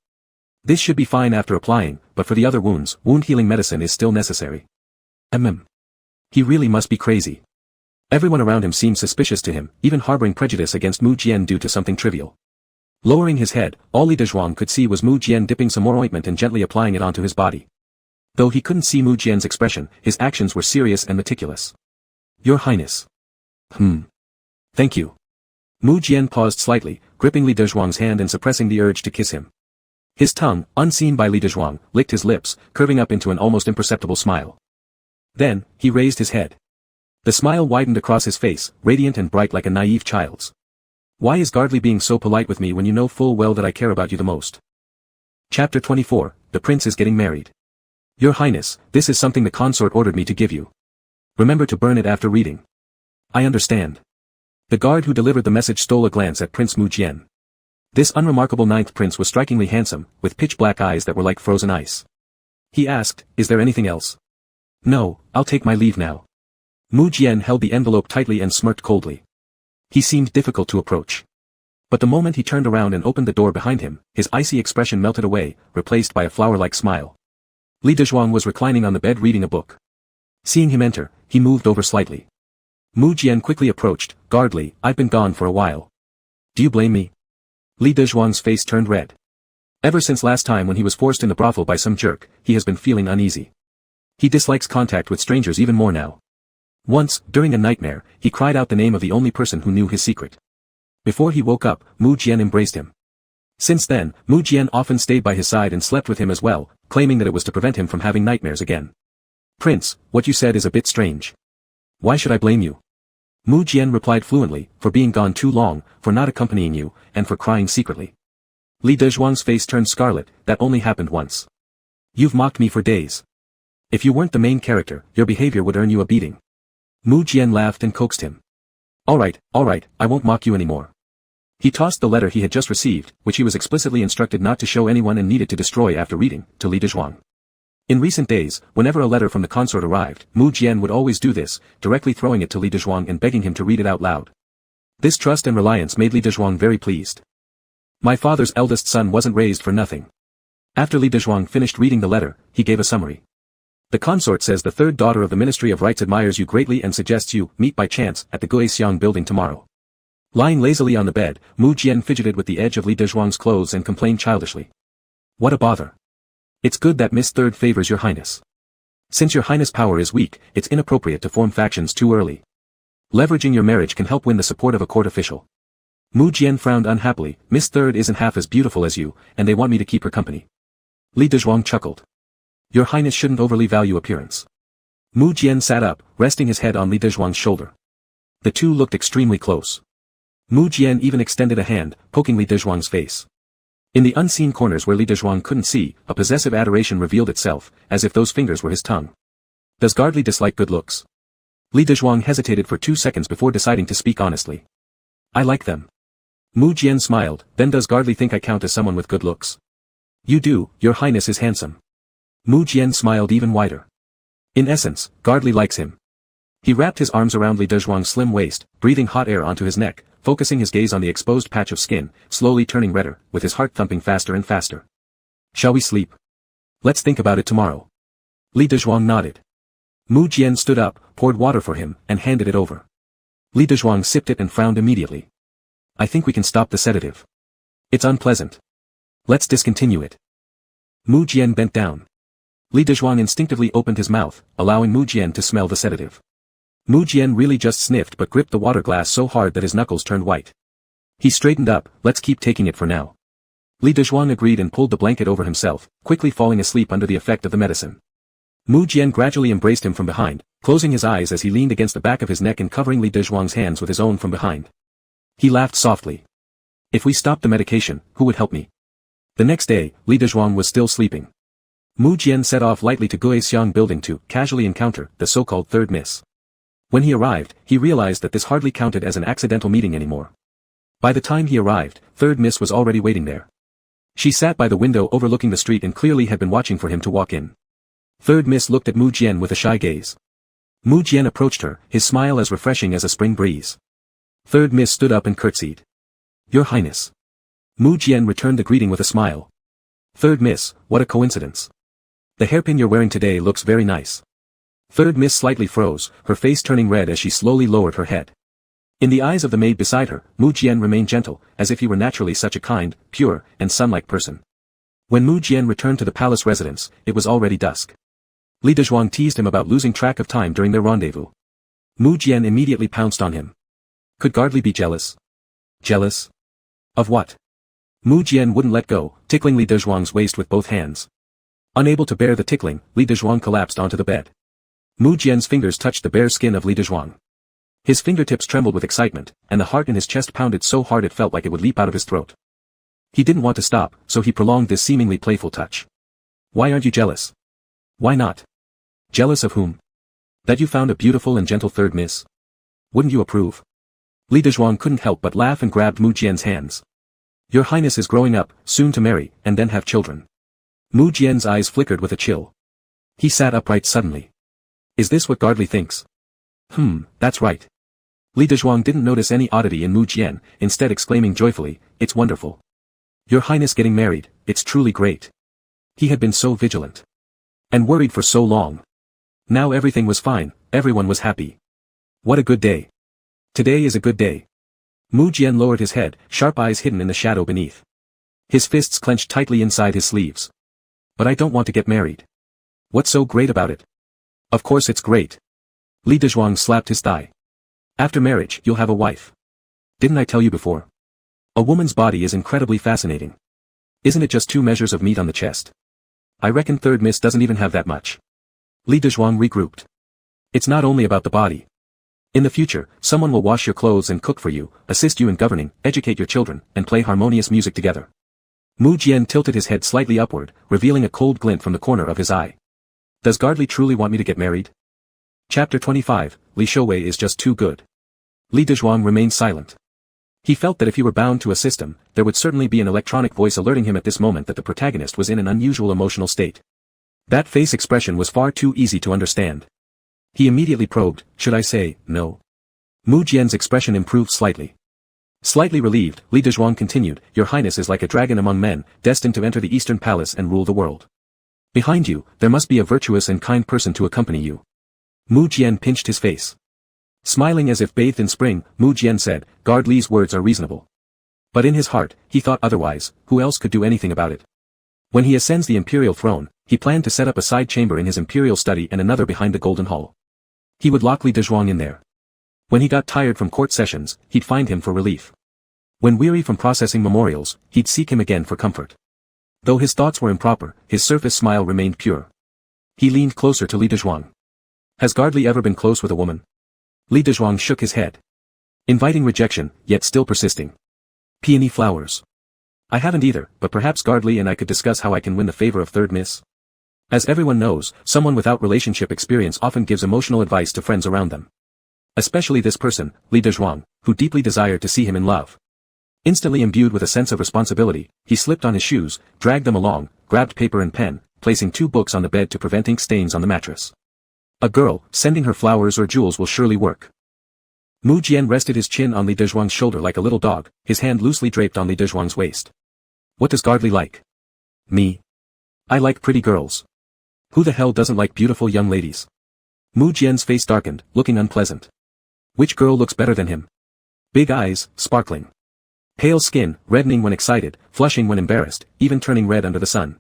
This should be fine after applying, but for the other wounds, wound healing medicine is still necessary. He really must be crazy. Everyone around him seemed suspicious to him, even harboring prejudice against Mu Jian due to something trivial. Lowering his head, all Li Dezhuang could see was Mu Jian dipping some more ointment and gently applying it onto his body. Though he couldn't see Mu Jian's expression, his actions were serious and meticulous. Your Highness. Thank you. Mu Jian paused slightly, gripping Li Dezhuang's hand and suppressing the urge to kiss him. His tongue, unseen by Li Dezhuang, licked his lips, curving up into an almost imperceptible smile. Then, he raised his head. The smile widened across his face, radiant and bright like a naive child's. Why is Guard Li being so polite with me when you know full well that I care about you the most? Chapter 24, The Prince is Getting Married. Your Highness, this is something the consort ordered me to give you. Remember to burn it after reading. I understand. The guard who delivered the message stole a glance at Prince Mu Jian. This unremarkable ninth prince was strikingly handsome, with pitch-black eyes that were like frozen ice. He asked, is there anything else? No, I'll take my leave now. Mu Jian held the envelope tightly and smirked coldly. He seemed difficult to approach. But the moment he turned around and opened the door behind him, his icy expression melted away, replaced by a flower-like smile. Li Dezhuang was reclining on the bed reading a book. Seeing him enter, he moved over slightly. Mu Jian quickly approached. "Guard Li, I've been gone for a while. Do you blame me?" Li Dezhuang's face turned red. Ever since last time when he was forced in the brothel by some jerk, he has been feeling uneasy. He dislikes contact with strangers even more now. Once, during a nightmare, he cried out the name of the only person who knew his secret. Before he woke up, Mu Jian embraced him. Since then, Mu Jian often stayed by his side and slept with him as well, claiming that it was to prevent him from having nightmares again. "Prince, what you said is a bit strange. Why should I blame you?" Mu Jian replied fluently, "For being gone too long, for not accompanying you, and for crying secretly." Li Dezhuang's face turned scarlet. "That only happened once. You've mocked me for days. If you weren't the main character, your behavior would earn you a beating." Mu Jian laughed and coaxed him. All right, I won't mock you anymore." He tossed the letter he had just received, which he was explicitly instructed not to show anyone and needed to destroy after reading, to Li Dezhuang. In recent days, whenever a letter from the consort arrived, Mu Jian would always do this, directly throwing it to Li Dezhuang and begging him to read it out loud. This trust and reliance made Li Dezhuang very pleased. My father's eldest son wasn't raised for nothing. After Li Dezhuang finished reading the letter, he gave a summary. The consort says the third daughter of the Ministry of Rights admires you greatly and suggests you meet by chance at the Guixiang building tomorrow. Lying lazily on the bed, Mu Jian fidgeted with the edge of Li Dezhuang's clothes and complained childishly. What a bother. It's good that Miss Third favors your highness. Since your highness' power is weak, it's inappropriate to form factions too early. Leveraging your marriage can help win the support of a court official. Mu Jian frowned unhappily. Miss Third isn't half as beautiful as you, and they want me to keep her company. Li Dezhuang chuckled. Your highness shouldn't overly value appearance. Mu Jian sat up, resting his head on Li Dezhuang's shoulder. The two looked extremely close. Mu Jian even extended a hand, poking Li Dezhuang's face. In the unseen corners where Li Dezhuang couldn't see, a possessive adoration revealed itself, as if those fingers were his tongue. Does Guardly dislike good looks? Li Dezhuang hesitated for 2 seconds before deciding to speak honestly. I like them. Mu Jian smiled. Then does Guardly think I count as someone with good looks? You do, your highness is handsome. Mu Jian smiled even wider. In essence, Guardly likes him. He wrapped his arms around Li Dezhuang's slim waist, breathing hot air onto his neck, focusing his gaze on the exposed patch of skin, slowly turning redder, with his heart thumping faster and faster. Shall we sleep? Let's think about it tomorrow. Li Dezhuang nodded. Mu Jian stood up, poured water for him, and handed it over. Li Dezhuang sipped it and frowned immediately. I think we can stop the sedative. It's unpleasant. Let's discontinue it. Mu Jian bent down. Li Dezhuang instinctively opened his mouth, allowing Mu Jian to smell the sedative. Mu Jian really just sniffed but gripped the water glass so hard that his knuckles turned white. He straightened up. Let's keep taking it for now. Li Dezhuang agreed and pulled the blanket over himself, quickly falling asleep under the effect of the medicine. Mu Jian gradually embraced him from behind, closing his eyes as he leaned against the back of his neck and covering Li Dezhuang's hands with his own from behind. He laughed softly. If we stopped the medication, who would help me? The next day, Li Dezhuang was still sleeping. Mu Jian set off lightly to Guixiang building to casually encounter the so-called third miss. When he arrived, he realized that this hardly counted as an accidental meeting anymore. By the time he arrived, third miss was already waiting there. She sat by the window overlooking the street and clearly had been watching for him to walk in. Third miss looked at Mu Jian with a shy gaze. Mu Jian approached her, his smile as refreshing as a spring breeze. Third miss stood up and curtsied. Your highness. Mu Jian returned the greeting with a smile. Third miss, what a coincidence. The hairpin you're wearing today looks very nice. Third miss slightly froze, her face turning red as she slowly lowered her head. In the eyes of the maid beside her, Mu Jian remained gentle, as if he were naturally such a kind, pure, and sun-like person. When Mu Jian returned to the palace residence, it was already dusk. Li Dezhuang teased him about losing track of time during their rendezvous. Mu Jian immediately pounced on him. Could Guardly be jealous? Jealous? Of what? Mu Jian wouldn't let go, tickling Li Dezhuang's waist with both hands. Unable to bear the tickling, Li Dezhuang collapsed onto the bed. Mu Jian's fingers touched the bare skin of Li Dezhuang. His fingertips trembled with excitement, and the heart in his chest pounded so hard it felt like it would leap out of his throat. He didn't want to stop, so he prolonged this seemingly playful touch. Why aren't you jealous? Why not? Jealous of whom? That you found a beautiful and gentle third miss? Wouldn't you approve? Li Dezhuang couldn't help but laugh and grabbed Mu Jian's hands. Your highness is growing up, soon to marry, and then have children. Mu Jian's eyes flickered with a chill. He sat upright suddenly. Is this what Guardly thinks? That's right. Li Dezhuang didn't notice any oddity in Mu Jian, instead exclaiming joyfully, "It's wonderful. Your Highness getting married, it's truly great." He had been so vigilant. And worried for so long. Now everything was fine, everyone was happy. What a good day. Today is a good day. Mu Jian lowered his head, sharp eyes hidden in the shadow beneath. His fists clenched tightly inside his sleeves. But I don't want to get married. What's so great about it? Of course it's great. Li Dezhuang slapped his thigh. After marriage, you'll have a wife. Didn't I tell you before? A woman's body is incredibly fascinating. Isn't it just 2 measures of meat on the chest? I reckon third miss doesn't even have that much. Li Dezhuang regrouped. It's not only about the body. In the future, someone will wash your clothes and cook for you, assist you in governing, educate your children, and play harmonious music together. Mu Jian tilted his head slightly upward, revealing a cold glint from the corner of his eye. Does Gardley truly want me to get married? Chapter 25, Li Shouwei is just too good. Li Dezhuang remained silent. He felt that if he were bound to a system, there would certainly be an electronic voice alerting him at this moment that the protagonist was in an unusual emotional state. That face expression was far too easy to understand. He immediately probed, should I say, no? Mu Jian's expression improved slightly. Slightly relieved, Li Dezhuang continued, Your Highness is like a dragon among men, destined to enter the Eastern Palace and rule the world. Behind you, there must be a virtuous and kind person to accompany you. Mu Jian pinched his face. Smiling as if bathed in spring, Mu Jian said, Guard Li's words are reasonable. But in his heart, he thought otherwise, who else could do anything about it? When he ascends the imperial throne, he planned to set up a side chamber in his imperial study and another behind the Golden Hall. He would lock Li Dezhuang in there. When he got tired from court sessions, he'd find him for relief. When weary from processing memorials, he'd seek him again for comfort. Though his thoughts were improper, his surface smile remained pure. He leaned closer to Li Dezhuang. Has Gardley ever been close with a woman? Li Dezhuang shook his head. Inviting rejection, yet still persisting. Peony flowers. I haven't either, but perhaps Gardley and I could discuss how I can win the favor of third miss. As everyone knows, someone without relationship experience often gives emotional advice to friends around them. Especially this person, Li Dezhuang, who deeply desired to see him in love. Instantly imbued with a sense of responsibility, he slipped on his shoes, dragged them along, grabbed paper and pen, placing 2 books on the bed to prevent ink stains on the mattress. A girl, sending her flowers or jewels will surely work. Mu Jian rested his chin on Li Dezhuang's shoulder like a little dog, his hand loosely draped on Li Dezhuang's waist. What does Gardley like? Me. I like pretty girls. Who the hell doesn't like beautiful young ladies? Mu Jian's face darkened, looking unpleasant. Which girl looks better than him? Big eyes, sparkling. Pale skin, reddening when excited, flushing when embarrassed, even turning red under the sun.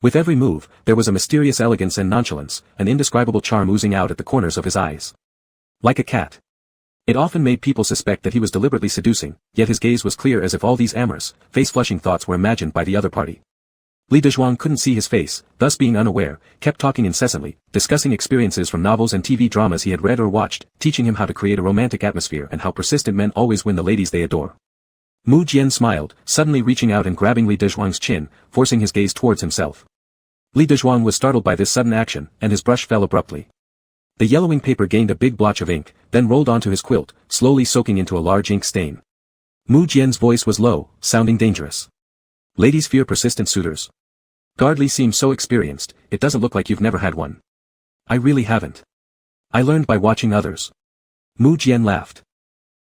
With every move, there was a mysterious elegance and nonchalance, an indescribable charm oozing out at the corners of his eyes. Like a cat. It often made people suspect that he was deliberately seducing, yet his gaze was clear as if all these amorous, face-flushing thoughts were imagined by the other party. Li Dezhuang couldn't see his face, thus being unaware, kept talking incessantly, discussing experiences from novels and TV dramas he had read or watched, teaching him how to create a romantic atmosphere and how persistent men always win the ladies they adore. Mu Jian smiled, suddenly reaching out and grabbing Li Dezhuang's chin, forcing his gaze towards himself. Li Dezhuang was startled by this sudden action, and his brush fell abruptly. The yellowing paper gained a big blotch of ink, then rolled onto his quilt, slowly soaking into a large ink stain. Mu Jian's voice was low, sounding dangerous. Ladies fear persistent suitors. Gardley seems so experienced, it doesn't look like you've never had one. I really haven't. I learned by watching others. Mu Jian laughed.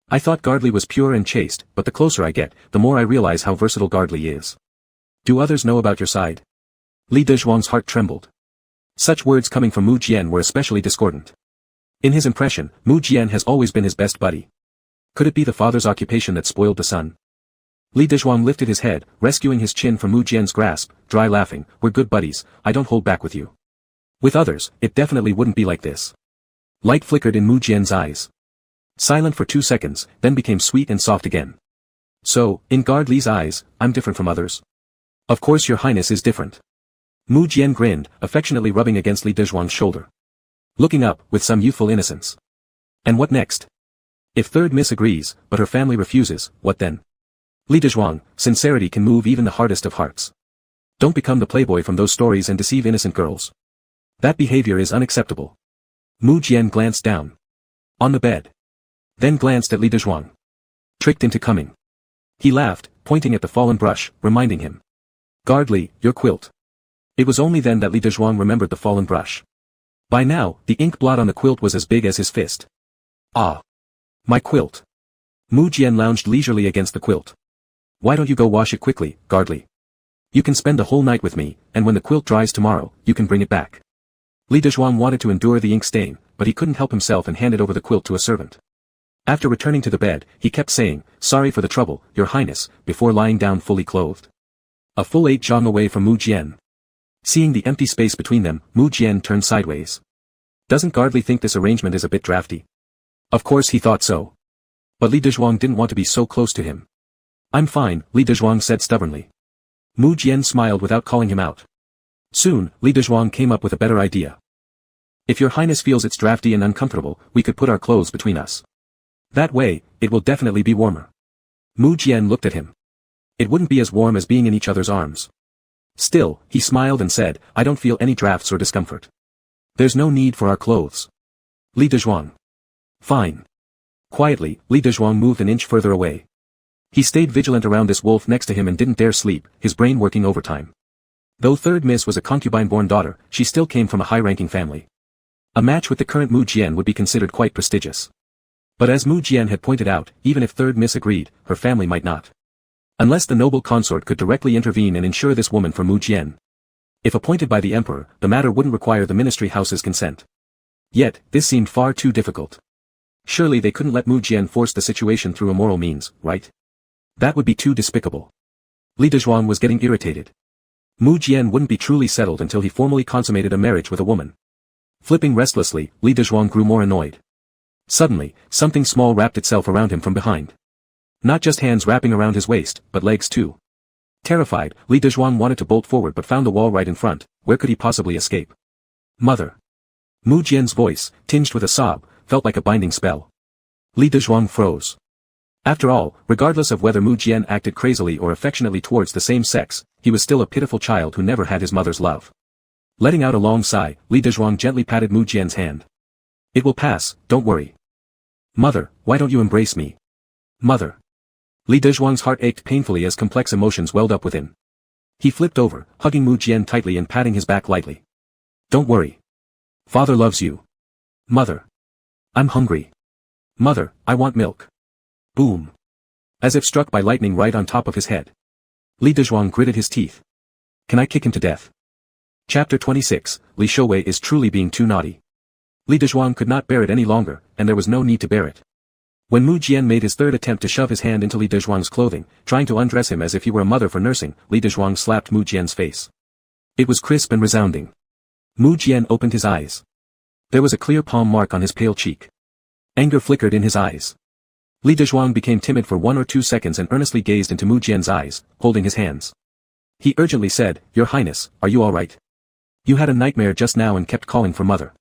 I thought Gardley was pure and chaste, but the closer I get, the more I realize how versatile Gardley is. Do others know about your side? Li Dezhuang's heart trembled. Such words coming from Mu Jian were especially discordant. In his impression, Mu Jian has always been his best buddy. Could it be the father's occupation that spoiled the son? Li Dezhuang lifted his head, rescuing his chin from Mu Jian's grasp, dry laughing, we're good buddies, I don't hold back with you. With others, it definitely wouldn't be like this. Light flickered in Mu Jian's eyes. Silent for 2 seconds, then became sweet and soft again. So, in Gardley's eyes, I'm different from others? Of course your highness is different. Mu Jian grinned, affectionately rubbing against Li Dezhuang's shoulder. Looking up, with some youthful innocence. And what next? If third miss agrees, but her family refuses, what then? Li Dezhuang, sincerity can move even the hardest of hearts. Don't become the playboy from those stories and deceive innocent girls. That behavior is unacceptable. Mu Jian glanced down. On the bed. Then glanced at Li Dezhuang. Tricked into coming. He laughed, pointing at the fallen brush, reminding him. Gardley, your quilt. It was only then that Li Dezhuang remembered the fallen brush. By now, the ink blot on the quilt was as big as his fist. Ah! My quilt. Mu Jian lounged leisurely against the quilt. Why don't you go wash it quickly, Guardly? You can spend the whole night with me, and when the quilt dries tomorrow, you can bring it back. Li Dezhuang wanted to endure the ink stain, but he couldn't help himself and handed over the quilt to a servant. After returning to the bed, he kept saying, "Sorry for the trouble, Your Highness," before lying down fully clothed. A full 8 zhang away from Mu Jian. Seeing the empty space between them, Mu Jian turned sideways. Doesn't Guardly think this arrangement is a bit drafty? Of course he thought so. But Li Dezhuang didn't want to be so close to him. I'm fine, Li Dezhuang said stubbornly. Mu Jian smiled without calling him out. Soon, Li Dezhuang came up with a better idea. If Your Highness feels it's drafty and uncomfortable, we could put our clothes between us. That way, it will definitely be warmer. Mu Jian looked at him. It wouldn't be as warm as being in each other's arms. Still, he smiled and said, I don't feel any drafts or discomfort. There's no need for our clothes. Li Dezhuang. Fine. Quietly, Li Dezhuang moved an inch further away. He stayed vigilant around this wolf next to him and didn't dare sleep, his brain working overtime. Though third miss was a concubine-born daughter, she still came from a high-ranking family. A match with the current Mu Jian would be considered quite prestigious. But as Mu Jian had pointed out, even if third miss agreed, her family might not. Unless the noble consort could directly intervene and ensure this woman for Mu Jian. If appointed by the emperor, the matter wouldn't require the ministry house's consent. Yet, this seemed far too difficult. Surely they couldn't let Mu Jian force the situation through immoral means, right? That would be too despicable. Li Dezhuang was getting irritated. Mu Jian wouldn't be truly settled until he formally consummated a marriage with a woman. Flipping restlessly, Li Dezhuang grew more annoyed. Suddenly, something small wrapped itself around him from behind. Not just hands wrapping around his waist, but legs too. Terrified, Li Dezhuang wanted to bolt forward but found the wall right in front. Where could he possibly escape? Mother. Mu Jian's voice, tinged with a sob, felt like a binding spell. Li Dezhuang froze. After all, regardless of whether Mu Jian acted crazily or affectionately towards the same sex, he was still a pitiful child who never had his mother's love. Letting out a long sigh, Li Dezhuang gently patted Mu Jian's hand. It will pass, don't worry. Mother, why don't you embrace me? Mother. Li Dezhuang's heart ached painfully as complex emotions welled up within. He flipped over, hugging Mu Jian tightly and patting his back lightly. Don't worry. Father loves you. Mother. I'm hungry. Mother, I want milk. Boom. As if struck by lightning right on top of his head. Li Dezhuang gritted his teeth. Can I kick him to death? Chapter 26, Li Shouwei is truly being too naughty. Li Dezhuang could not bear it any longer, and there was no need to bear it. When Mu Jian made his third attempt to shove his hand into Li Dezhuang's clothing, trying to undress him as if he were a mother for nursing, Li Dezhuang slapped Mu Jian's face. It was crisp and resounding. Mu Jian opened his eyes. There was a clear palm mark on his pale cheek. Anger flickered in his eyes. Li Dezhuang became timid for 1 or 2 seconds and earnestly gazed into Mu Jian's eyes, holding his hands. He urgently said, Your Highness, are you all right? You had a nightmare just now and kept calling for mother.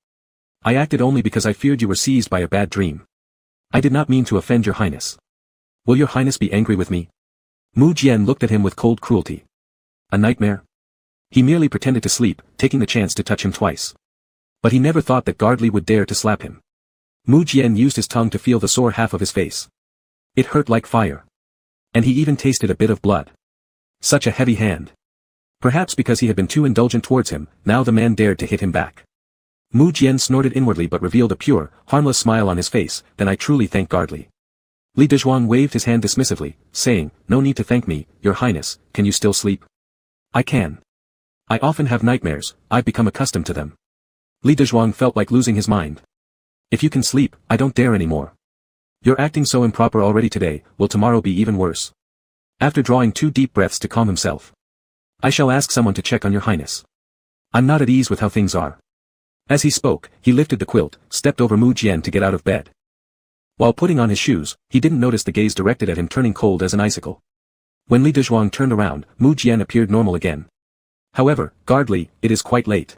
I acted only because I feared you were seized by a bad dream. I did not mean to offend Your Highness. Will Your Highness be angry with me? Mu Jian looked at him with cold cruelty. A nightmare? He merely pretended to sleep, taking the chance to touch him twice. But he never thought that Guardly would dare to slap him. Mu Jian used his tongue to feel the sore half of his face. It hurt like fire. And he even tasted a bit of blood. Such a heavy hand. Perhaps because he had been too indulgent towards him, now the man dared to hit him back. Mu Jian snorted inwardly but revealed a pure, harmless smile on his face, then I truly thank Guardly. Li Dezhuang waved his hand dismissively, saying, No need to thank me, Your Highness, can you still sleep? I can. I often have nightmares, I've become accustomed to them. Li Dezhuang felt like losing his mind. If you can sleep, I don't dare anymore. You're acting so improper already today, will tomorrow be even worse? After drawing 2 deep breaths to calm himself. I shall ask someone to check on Your Highness. I'm not at ease with how things are. As he spoke, he lifted the quilt, stepped over Mu Jian to get out of bed. While putting on his shoes, he didn't notice the gaze directed at him turning cold as an icicle. When Li Dezhuang turned around, Mu Jian appeared normal again. However, Guardly, it is quite late.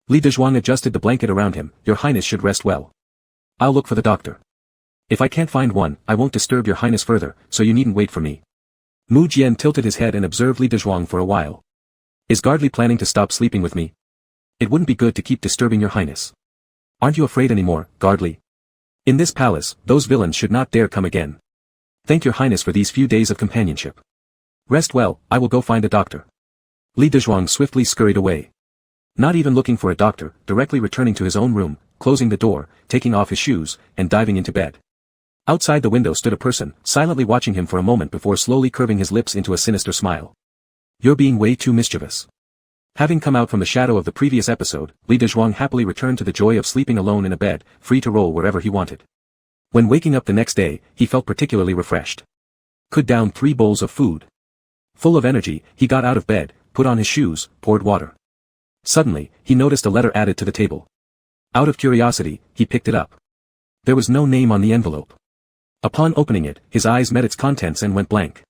Li Dezhuang adjusted the blanket around him, Your Highness should rest well. I'll look for the doctor. If I can't find one, I won't disturb Your Highness further, so you needn't wait for me. Mu Jian tilted his head and observed Li Dezhuang for a while. Is Guardly planning to stop sleeping with me? It wouldn't be good to keep disturbing Your Highness. Aren't you afraid anymore, Guardly? In this palace, those villains should not dare come again. Thank Your Highness for these few days of companionship. Rest well, I will go find a doctor. Li Dezhuang swiftly scurried away. Not even looking for a doctor, directly returning to his own room, closing the door, taking off his shoes, and diving into bed. Outside the window stood a person, silently watching him for a moment before slowly curving his lips into a sinister smile. You're being way too mischievous. Having come out from the shadow of the previous episode, Li Dezhuang happily returned to the joy of sleeping alone in a bed, free to roll wherever he wanted. When waking up the next day, he felt particularly refreshed. Could down 3 bowls of food. Full of energy, he got out of bed, put on his shoes, poured water. Suddenly, he noticed a letter added to the table. Out of curiosity, he picked it up. There was no name on the envelope. Upon opening it, his eyes met its contents and went blank.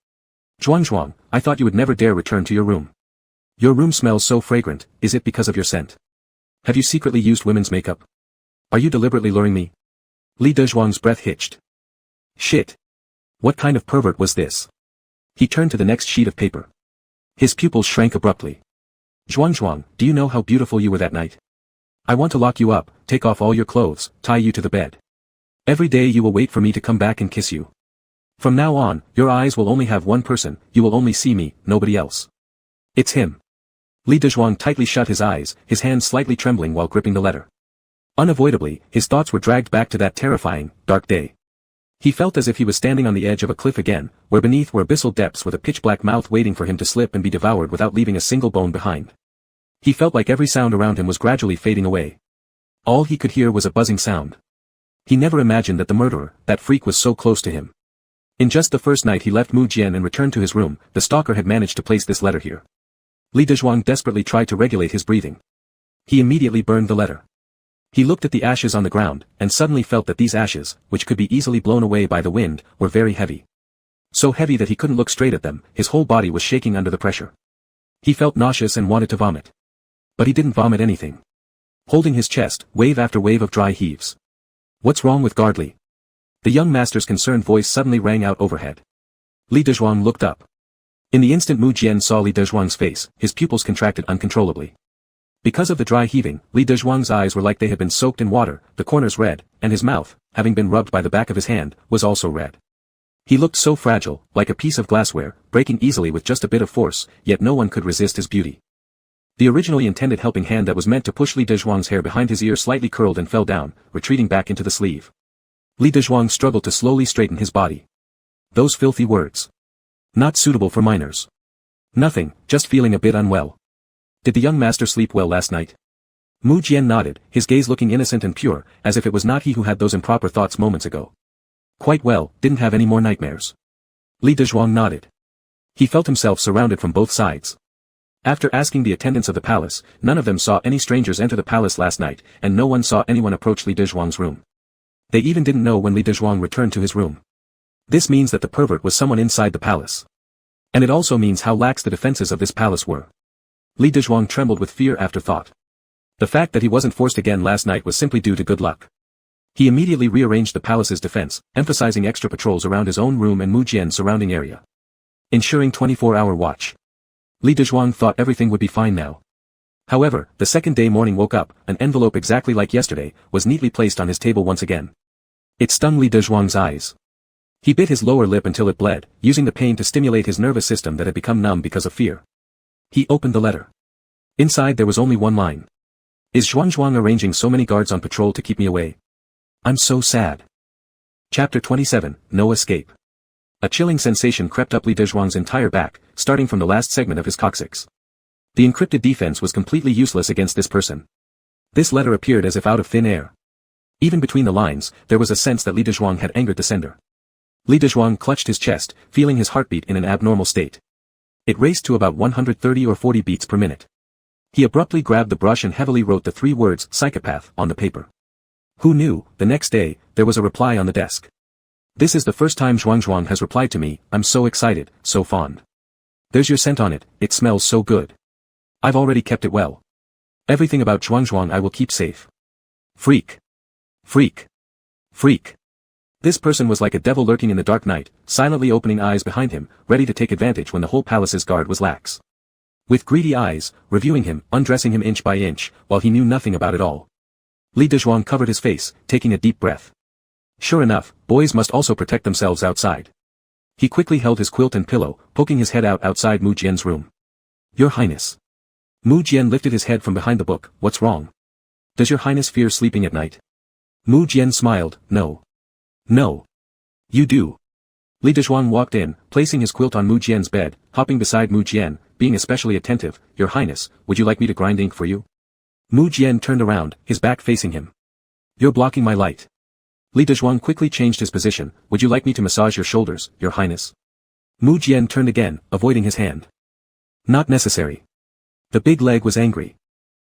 Zhuang, I thought you would never dare return to your room. Your room smells so fragrant, is it because of your scent? Have you secretly used women's makeup? Are you deliberately luring me? Li Dezhuang's breath hitched. Shit. What kind of pervert was this? He turned to the next sheet of paper. His pupils shrank abruptly. Zhuang, do you know how beautiful you were that night? I want to lock you up, take off all your clothes, tie you to the bed. Every day you will wait for me to come back and kiss you. From now on, your eyes will only have one person, you will only see me, nobody else. It's him. Li Dezhuang tightly shut his eyes, his hands slightly trembling while gripping the letter. Unavoidably, his thoughts were dragged back to that terrifying, dark day. He felt as if he was standing on the edge of a cliff again, where beneath were abyssal depths with a pitch-black mouth waiting for him to slip and be devoured without leaving a single bone behind. He felt like every sound around him was gradually fading away. All he could hear was a buzzing sound. He never imagined that the murderer, that freak, was so close to him. In just the first night he left Mu Jian and returned to his room, the stalker had managed to place this letter here. Li Dezhuang desperately tried to regulate his breathing. He immediately burned the letter. He looked at the ashes on the ground, and suddenly felt that these ashes, which could be easily blown away by the wind, were very heavy. So heavy that he couldn't look straight at them, his whole body was shaking under the pressure. He felt nauseous and wanted to vomit. But he didn't vomit anything. Holding his chest, wave after wave of dry heaves. What's wrong with Gardley? The young master's concerned voice suddenly rang out overhead. Li Dezhuang looked up. In the instant Mu Jian saw Li Dezhuang's face, his pupils contracted uncontrollably. Because of the dry heaving, Li Dezhuang's eyes were like they had been soaked in water, the corners red, and his mouth, having been rubbed by the back of his hand, was also red. He looked so fragile, like a piece of glassware, breaking easily with just a bit of force, yet no one could resist his beauty. The originally intended helping hand that was meant to push Li Dezhuang's hair behind his ear slightly curled and fell down, retreating back into the sleeve. Li Dezhuang struggled to slowly straighten his body. Those filthy words. Not suitable for minors. Nothing, just feeling a bit unwell. Did the young master sleep well last night? Mu Jian nodded, his gaze looking innocent and pure, as if it was not he who had those improper thoughts moments ago. Quite well, didn't have any more nightmares. Li Dezhuang nodded. He felt himself surrounded from both sides. After asking the attendants of the palace, none of them saw any strangers enter the palace last night, and no one saw anyone approach Li Dezhuang's room. They even didn't know when Li Dezhuang returned to his room. This means that the pervert was someone inside the palace. And it also means how lax the defenses of this palace were. Li Dezhuang trembled with fear after thought. The fact that he wasn't forced again last night was simply due to good luck. He immediately rearranged the palace's defense, emphasizing extra patrols around his own room and Mu Jian's surrounding area. Ensuring 24-hour watch. Li Dezhuang thought everything would be fine now. However, the second day morning woke up, an envelope exactly like yesterday, was neatly placed on his table once again. It stung Li Dezhuang's eyes. He bit his lower lip until it bled, using the pain to stimulate his nervous system that had become numb because of fear. He opened the letter. Inside there was only one line. Is Zhuang arranging so many guards on patrol to keep me away? I'm so sad. Chapter 27, No Escape. A chilling sensation crept up Li Dezhuang's entire back, starting from the last segment of his coccyx. The encrypted defense was completely useless against this person. This letter appeared as if out of thin air. Even between the lines, there was a sense that Li Dezhuang had angered the sender. Li Dezhuang clutched his chest, feeling his heartbeat in an abnormal state. It raced to about 130 or 40 beats per minute. He abruptly grabbed the brush and heavily wrote the 3 words, psychopath, on the paper. Who knew, the next day, there was a reply on the desk. This is the first time Zhuang has replied to me, I'm so excited, so fond. There's your scent on it, it smells so good. I've already kept it well. Everything about Zhuang I will keep safe. Freak. Freak. Freak. This person was like a devil lurking in the dark night, silently opening eyes behind him, ready to take advantage when the whole palace's guard was lax. With greedy eyes, reviewing him, undressing him inch by inch, while he knew nothing about it all. Li Dezhuang covered his face, taking a deep breath. Sure enough, boys must also protect themselves outside. He quickly held his quilt and pillow, poking his head out outside Mu Jian's room. Your Highness. Mu Jian lifted his head from behind the book, what's wrong? Does your Highness fear sleeping at night? Mu Jian smiled, no. No. You do. Li Dezhuang walked in, placing his quilt on Mu Jian's bed, hopping beside Mu Jian, being especially attentive. Your Highness, would you like me to grind ink for you? Mu Jian turned around, his back facing him. You're blocking my light. Li Dezhuang quickly changed his position. Would you like me to massage your shoulders, Your Highness? Mu Jian turned again, avoiding his hand. Not necessary. The big leg was angry.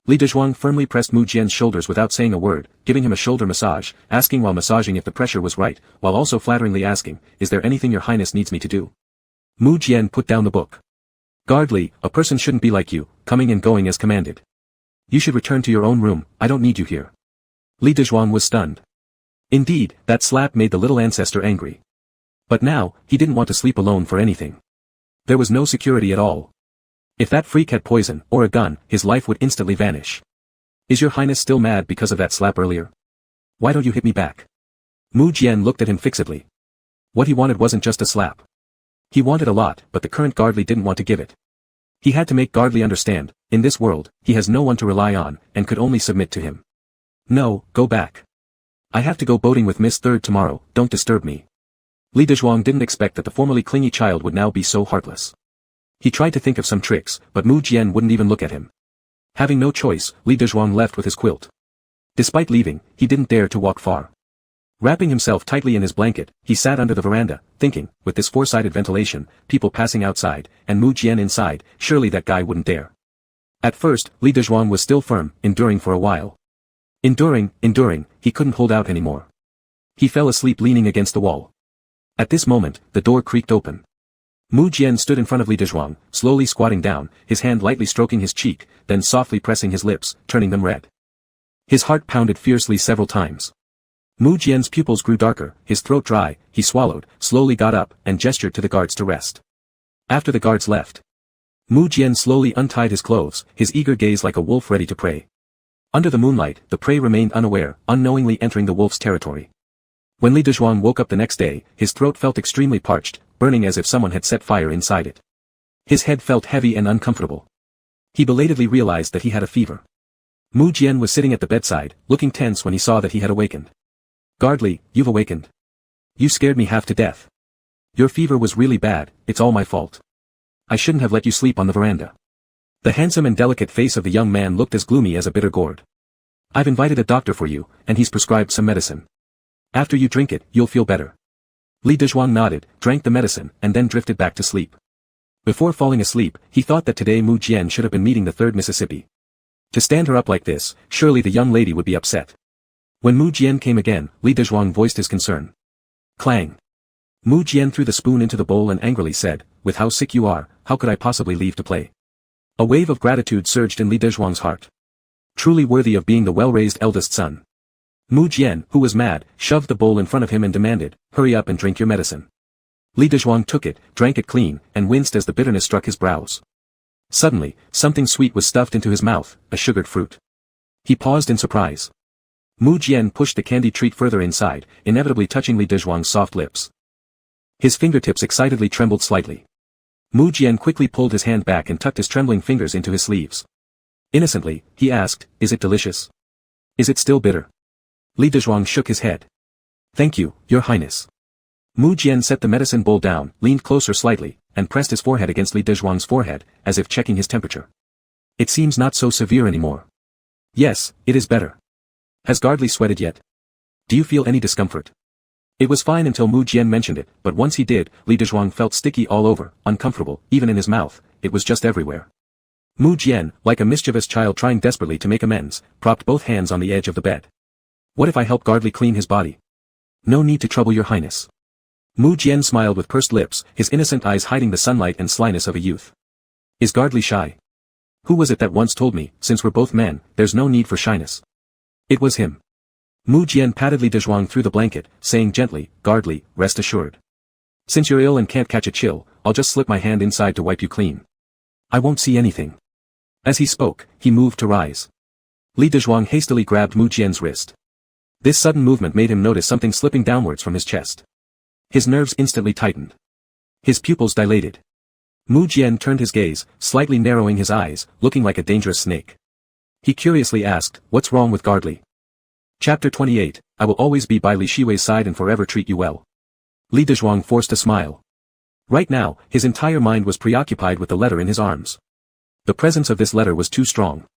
Li Dezhuang firmly pressed Mu Jian's shoulders without saying a word, giving him a shoulder massage, asking while massaging if the pressure was right, while also flatteringly asking, is there anything Your Highness needs me to do? Mu Jian put down the book. Guard Li, a person shouldn't be like you, coming and going as commanded. You should return to your own room, I don't need you here. Li Dezhuang was stunned. Indeed, that slap made the little ancestor angry. But now, he didn't want to sleep alone for anything. There was no security at all. If that freak had poison, or a gun, his life would instantly vanish. Is Your Highness still mad because of that slap earlier? Why don't you hit me back? Mu Jian looked at him fixedly. What he wanted wasn't just a slap. He wanted a lot, but the current Guard Li didn't want to give it. He had to make Guard Li understand, in this world, he has no one to rely on, and could only submit to him. No, go back. I have to go boating with Miss Third tomorrow, don't disturb me. Li Dezhuang didn't expect that the formerly clingy child would now be so heartless. He tried to think of some tricks, but Mu Jian wouldn't even look at him. Having no choice, Li Dezhuang left with his quilt. Despite leaving, he didn't dare to walk far. Wrapping himself tightly in his blanket, he sat under the veranda, thinking, with this four-sided ventilation, people passing outside, and Mu Jian inside, surely that guy wouldn't dare. At first, Li Dezhuang was still firm, enduring for a while. Enduring, he couldn't hold out anymore. He fell asleep leaning against the wall. At this moment, the door creaked open. Mu Jian stood in front of Li Dezhuang, slowly squatting down, his hand lightly stroking his cheek, then softly pressing his lips, turning them red. His heart pounded fiercely several times. Mu Jian's pupils grew darker, his throat dry, he swallowed, slowly got up, and gestured to the guards to rest. After the guards left, Mu Jian slowly untied his clothes, his eager gaze like a wolf ready to prey. Under the moonlight, the prey remained unaware, unknowingly entering the wolf's territory. When Li Dezhuang woke up the next day, his throat felt extremely parched, burning as if someone had set fire inside it. His head felt heavy and uncomfortable. He belatedly realized that he had a fever. Mu Jian was sitting at the bedside, looking tense when he saw that he had awakened. Guard Li, you've awakened. You scared me half to death. Your fever was really bad, it's all my fault. I shouldn't have let you sleep on the veranda. The handsome and delicate face of the young man looked as gloomy as a bitter gourd. I've invited a doctor for you, and he's prescribed some medicine. After you drink it, you'll feel better. Li Dezhuang nodded, drank the medicine, and then drifted back to sleep. Before falling asleep, he thought that today Mu Jian should have been meeting the third Mississippi. To stand her up like this, surely the young lady would be upset. When Mu Jian came again, Li Dezhuang voiced his concern. Clang. Mu Jian threw the spoon into the bowl and angrily said, with how sick you are, how could I possibly leave to play? A wave of gratitude surged in Li Dezhuang's heart. Truly worthy of being the well-raised eldest son. Mu Jian, who was mad, shoved the bowl in front of him and demanded, hurry up and drink your medicine. Li Dezhuang took it, drank it clean, and winced as the bitterness struck his brows. Suddenly, something sweet was stuffed into his mouth, a sugared fruit. He paused in surprise. Mu Jian pushed the candied treat further inside, inevitably touching Li Dezhuang's soft lips. His fingertips excitedly trembled slightly. Mu Jian quickly pulled his hand back and tucked his trembling fingers into his sleeves. Innocently, he asked, is it delicious? Is it still bitter? Li Dezhuang shook his head. Thank you, Your Highness. Mu Jian set the medicine bowl down, leaned closer slightly, and pressed his forehead against Li Dezhuang's forehead, as if checking his temperature. It seems not so severe anymore. Yes, it is better. Has Guard Li sweated yet? Do you feel any discomfort? It was fine until Mu Jian mentioned it, but once he did, Li Dezhuang felt sticky all over, uncomfortable, even in his mouth, it was just everywhere. Mu Jian, like a mischievous child trying desperately to make amends, propped both hands on the edge of the bed. What if I help Guard Li clean his body? No need to trouble Your Highness. Mu Jian smiled with pursed lips, his innocent eyes hiding the sunlight and slyness of a youth. Is Guard Li shy? Who was it that once told me, since we're both men, there's no need for shyness? It was him. Mu Jian patted Li Dezhuang through the blanket, saying gently, Guard Li, rest assured. Since you're ill and can't catch a chill, I'll just slip my hand inside to wipe you clean. I won't see anything. As he spoke, he moved to rise. Li Dezhuang hastily grabbed Mu Jian's wrist. This sudden movement made him notice something slipping downwards from his chest. His nerves instantly tightened. His pupils dilated. Mu Jian turned his gaze, slightly narrowing his eyes, looking like a dangerous snake. He curiously asked, what's wrong with Guard Li? Chapter 28, I will always be by Li Shiwei's side and forever treat you well. Li Dezhuang forced a smile. Right now, his entire mind was preoccupied with the letter in his arms. The presence of this letter was too strong.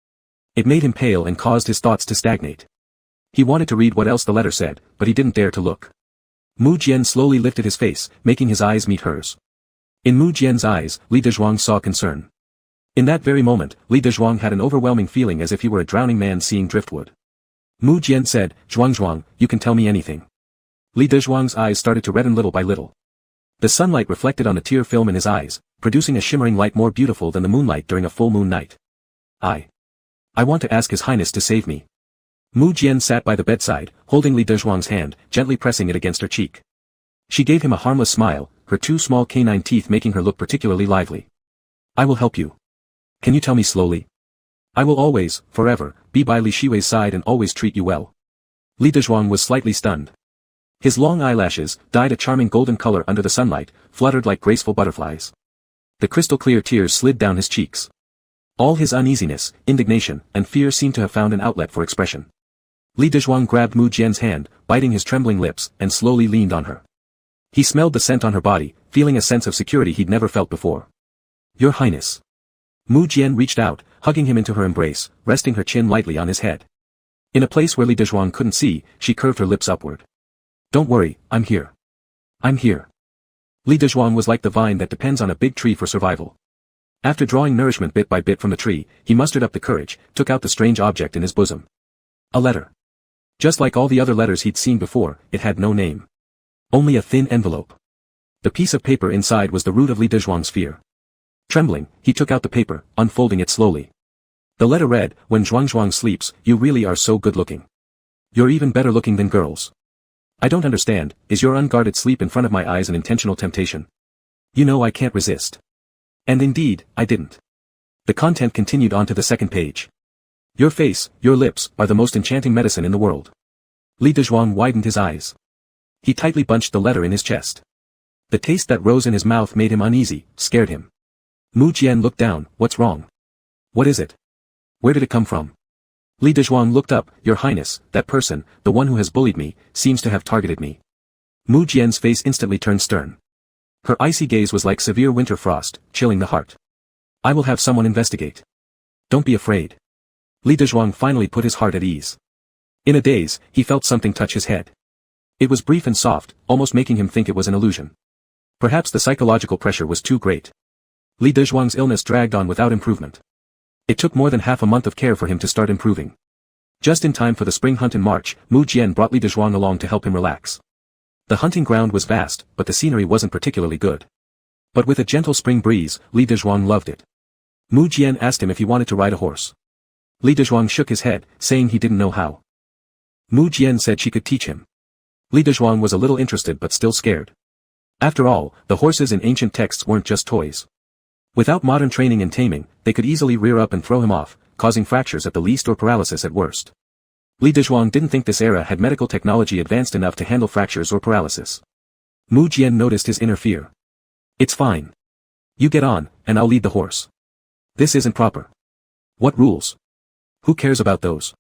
It made him pale and caused his thoughts to stagnate. He wanted to read what else the letter said, but he didn't dare to look. Mu Jian slowly lifted his face, making his eyes meet hers. In Mu Jian's eyes, Li Dezhuang saw concern. In that very moment, Li Dezhuang had an overwhelming feeling as if he were a drowning man seeing driftwood. Mu Jian said, Zhuang, you can tell me anything. Li Dezhuang's eyes started to redden little by little. The sunlight reflected on the tear film in his eyes, producing a shimmering light more beautiful than the moonlight during a full moon night. I want to ask His Highness to save me. Mu Jian sat by the bedside, holding Li Dezhuang's hand, gently pressing it against her cheek. She gave him a harmless smile, her two small canine teeth making her look particularly lively. I will help you. Can you tell me slowly? I will always, forever, be by Li Shiwei's side and always treat you well. Li Dezhuang was slightly stunned. His long eyelashes, dyed a charming golden color under the sunlight, fluttered like graceful butterflies. The crystal-clear tears slid down his cheeks. All his uneasiness, indignation, and fear seemed to have found an outlet for expression. Li Dezhuang grabbed Mu Jian's hand, biting his trembling lips, and slowly leaned on her. He smelled the scent on her body, feeling a sense of security he'd never felt before. Your Highness. Mu Jian reached out, hugging him into her embrace, resting her chin lightly on his head. In a place where Li Dezhuang couldn't see, she curved her lips upward. Don't worry, I'm here. I'm here. Li Dezhuang was like the vine that depends on a big tree for survival. After drawing nourishment bit by bit from the tree, he mustered up the courage, took out the strange object in his bosom. A letter. Just like all the other letters he'd seen before, it had no name. Only a thin envelope. The piece of paper inside was the root of Li Dezhuang's fear. Trembling, he took out the paper, unfolding it slowly. The letter read, When Zhuang sleeps, you really are so good-looking. You're even better looking than girls. I don't understand, is your unguarded sleep in front of my eyes an intentional temptation? You know I can't resist. And indeed, I didn't. The content continued on to the second page. Your face, your lips, are the most enchanting medicine in the world. Li Dezhuang widened his eyes. He tightly bunched the letter in his chest. The taste that rose in his mouth made him uneasy, scared him. Mu Jian looked down, what's wrong? What is it? Where did it come from? Li Dezhuang looked up, Your Highness, that person, the one who has bullied me, seems to have targeted me. Mu Jian's face instantly turned stern. Her icy gaze was like severe winter frost, chilling the heart. I will have someone investigate. Don't be afraid. Li Dezhuang finally put his heart at ease. In a daze, he felt something touch his head. It was brief and soft, almost making him think it was an illusion. Perhaps the psychological pressure was too great. Li Dezhuang's illness dragged on without improvement. It took more than half a month of care for him to start improving. Just in time for the spring hunt in March, Mu Jian brought Li Dezhuang along to help him relax. The hunting ground was vast, but the scenery wasn't particularly good. But with a gentle spring breeze, Li Dezhuang loved it. Mu Jian asked him if he wanted to ride a horse. Li Dezhuang shook his head, saying he didn't know how. Mu Jian said she could teach him. Li Dezhuang was a little interested but still scared. After all, the horses in ancient texts weren't just toys. Without modern training and taming, they could easily rear up and throw him off, causing fractures at the least or paralysis at worst. Li Dezhuang didn't think this era had medical technology advanced enough to handle fractures or paralysis. Mu Jian noticed his inner fear. It's fine. You get on, and I'll lead the horse. This isn't proper. What rules? Who cares about those?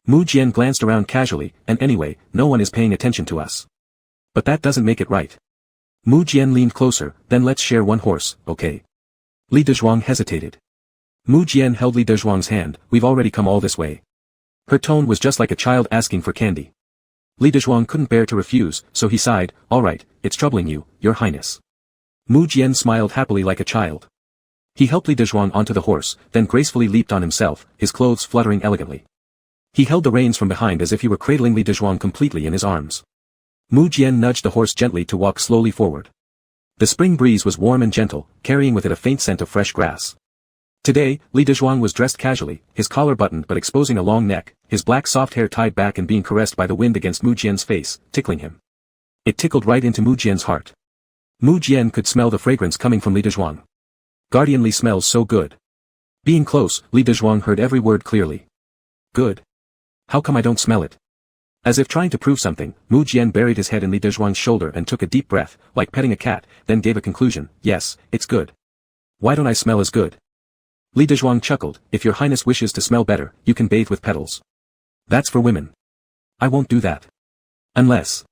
Mu Jian glanced around casually, and anyway, no one is paying attention to us. But that doesn't make it right. Mu Jian leaned closer, then let's share one horse, okay? Li Dezhuang hesitated. Mu Jian held Li Dezhuang's hand, we've already come all this way. Her tone was just like a child asking for candy. Li Dezhuang couldn't bear to refuse, so he sighed, all right, it's troubling you, Your Highness. Mu Jian smiled happily like a child. He helped Li Dezhuang onto the horse, then gracefully leaped on himself, his clothes fluttering elegantly. He held the reins from behind as if he were cradling Li Dezhuang completely in his arms. Mu Jian nudged the horse gently to walk slowly forward. The spring breeze was warm and gentle, carrying with it a faint scent of fresh grass. Today, Li Dezhuang was dressed casually, his collar buttoned but exposing a long neck, his black soft hair tied back and being caressed by the wind against Mu Jian's face, tickling him. It tickled right into Mu Jian's heart. Mu Jian could smell the fragrance coming from Li Dezhuang. Guardianly smells so good. Being close, Li Dezhuang heard every word clearly. Good. How come I don't smell it? As if trying to prove something, Mu Jian buried his head in Li Dezhuang's shoulder and took a deep breath, like petting a cat, then gave a conclusion, yes, it's good. Why don't I smell as good? Li Dezhuang chuckled, if your highness wishes to smell better, you can bathe with petals. That's for women. I won't do that. Unless.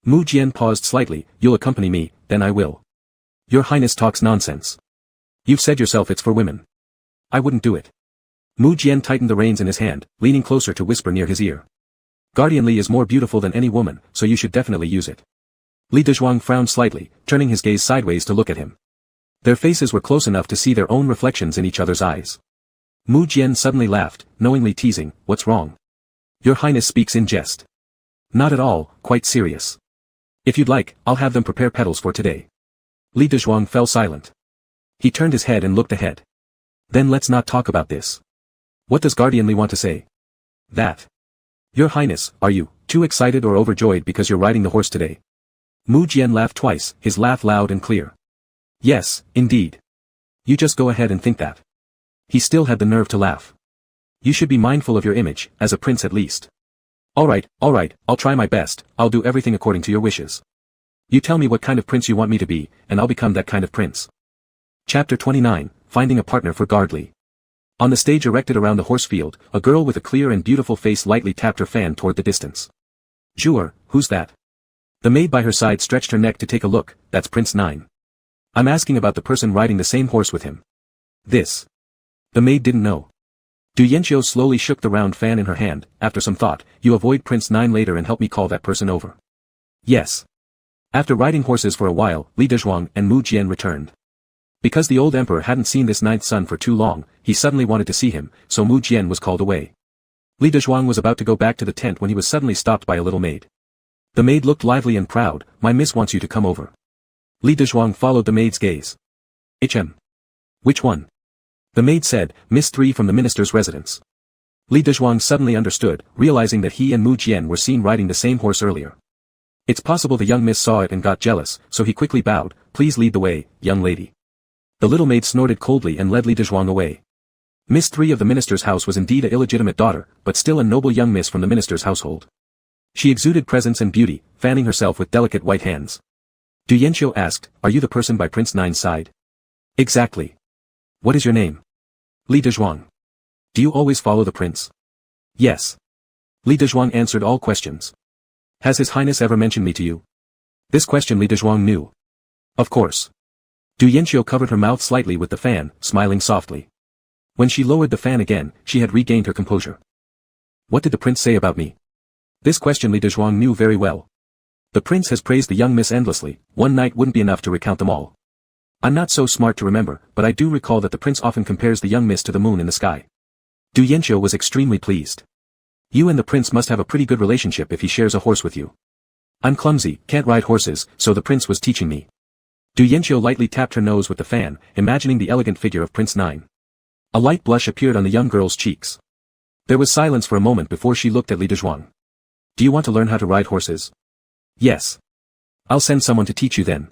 Mu Jian paused slightly. You'll accompany me, then I will. Your Highness talks nonsense. You've said yourself it's for women. I wouldn't do it. Mu Jian tightened the reins in his hand, leaning closer to whisper near his ear. Guardian Li is more beautiful than any woman, so you should definitely use it. Li Dezhuang frowned slightly, turning his gaze sideways to look at him. Their faces were close enough to see their own reflections in each other's eyes. Mu Jian suddenly laughed, knowingly teasing, what's wrong? Your Highness speaks in jest. Not at all, quite serious. If you'd like, I'll have them prepare petals for today. Li Dezhuang fell silent. He turned his head and looked ahead. Then let's not talk about this. What does Guardian Li want to say? That. Your Highness, are you too excited or overjoyed because you're riding the horse today? Mu Jian laughed twice, his laugh loud and clear. Yes, indeed. You just go ahead and think that. He still had the nerve to laugh. You should be mindful of your image, as a prince at least. Alright, I'll try my best, I'll do everything according to your wishes. You tell me what kind of prince you want me to be, and I'll become that kind of prince. Chapter 29, Finding a Partner for Guardly. On the stage erected around the horse field, a girl with a clear and beautiful face lightly tapped her fan toward the distance. Jure, who's that? The maid by her side stretched her neck to take a look. That's Prince 9. I'm asking about the person riding the same horse with him. This. The maid didn't know. Du Yanqiu slowly shook the round fan in her hand. After some thought, you avoid Prince 9 later and help me call that person over. Yes. After riding horses for a while, Li Dezhuang and Mu Jian returned. Because the old emperor hadn't seen this ninth son for too long, he suddenly wanted to see him, so Mu Jian was called away. Li Dezhuang was about to go back to the tent when he was suddenly stopped by a little maid. The maid looked lively and proud. My miss wants you to come over. Li Dezhuang followed the maid's gaze. Which one? The maid said, Miss 3 from the minister's residence. Li Dezhuang suddenly understood, realizing that he and Mu Jian were seen riding the same horse earlier. It's possible the young miss saw it and got jealous, so he quickly bowed. Please lead the way, young lady. The little maid snorted coldly and led Li Dezhuang away. Miss 3 of the minister's house was indeed an illegitimate daughter, but still a noble young miss from the minister's household. She exuded presence and beauty, fanning herself with delicate white hands. Du Yanqiu asked, are you the person by Prince 9's side? Exactly. What is your name? Li Dezhuang. Do you always follow the prince? Yes. Li Dezhuang answered all questions. Has His Highness ever mentioned me to you? This question Li Dezhuang knew. Of course. Du Yanqiu covered her mouth slightly with the fan, smiling softly. When she lowered the fan again, she had regained her composure. What did the prince say about me? This question Li Dezhuang knew very well. The prince has praised the young miss endlessly. One night wouldn't be enough to recount them all. I'm not so smart to remember, but I do recall that the prince often compares the young miss to the moon in the sky. Du Yanqiu was extremely pleased. You and the prince must have a pretty good relationship if he shares a horse with you. I'm clumsy, can't ride horses, so the prince was teaching me. Du Yanqiu lightly tapped her nose with the fan, imagining the elegant figure of Prince 9. A light blush appeared on the young girl's cheeks. There was silence for a moment before she looked at Li Dezhuang. Do you want to learn how to ride horses? Yes. I'll send someone to teach you then.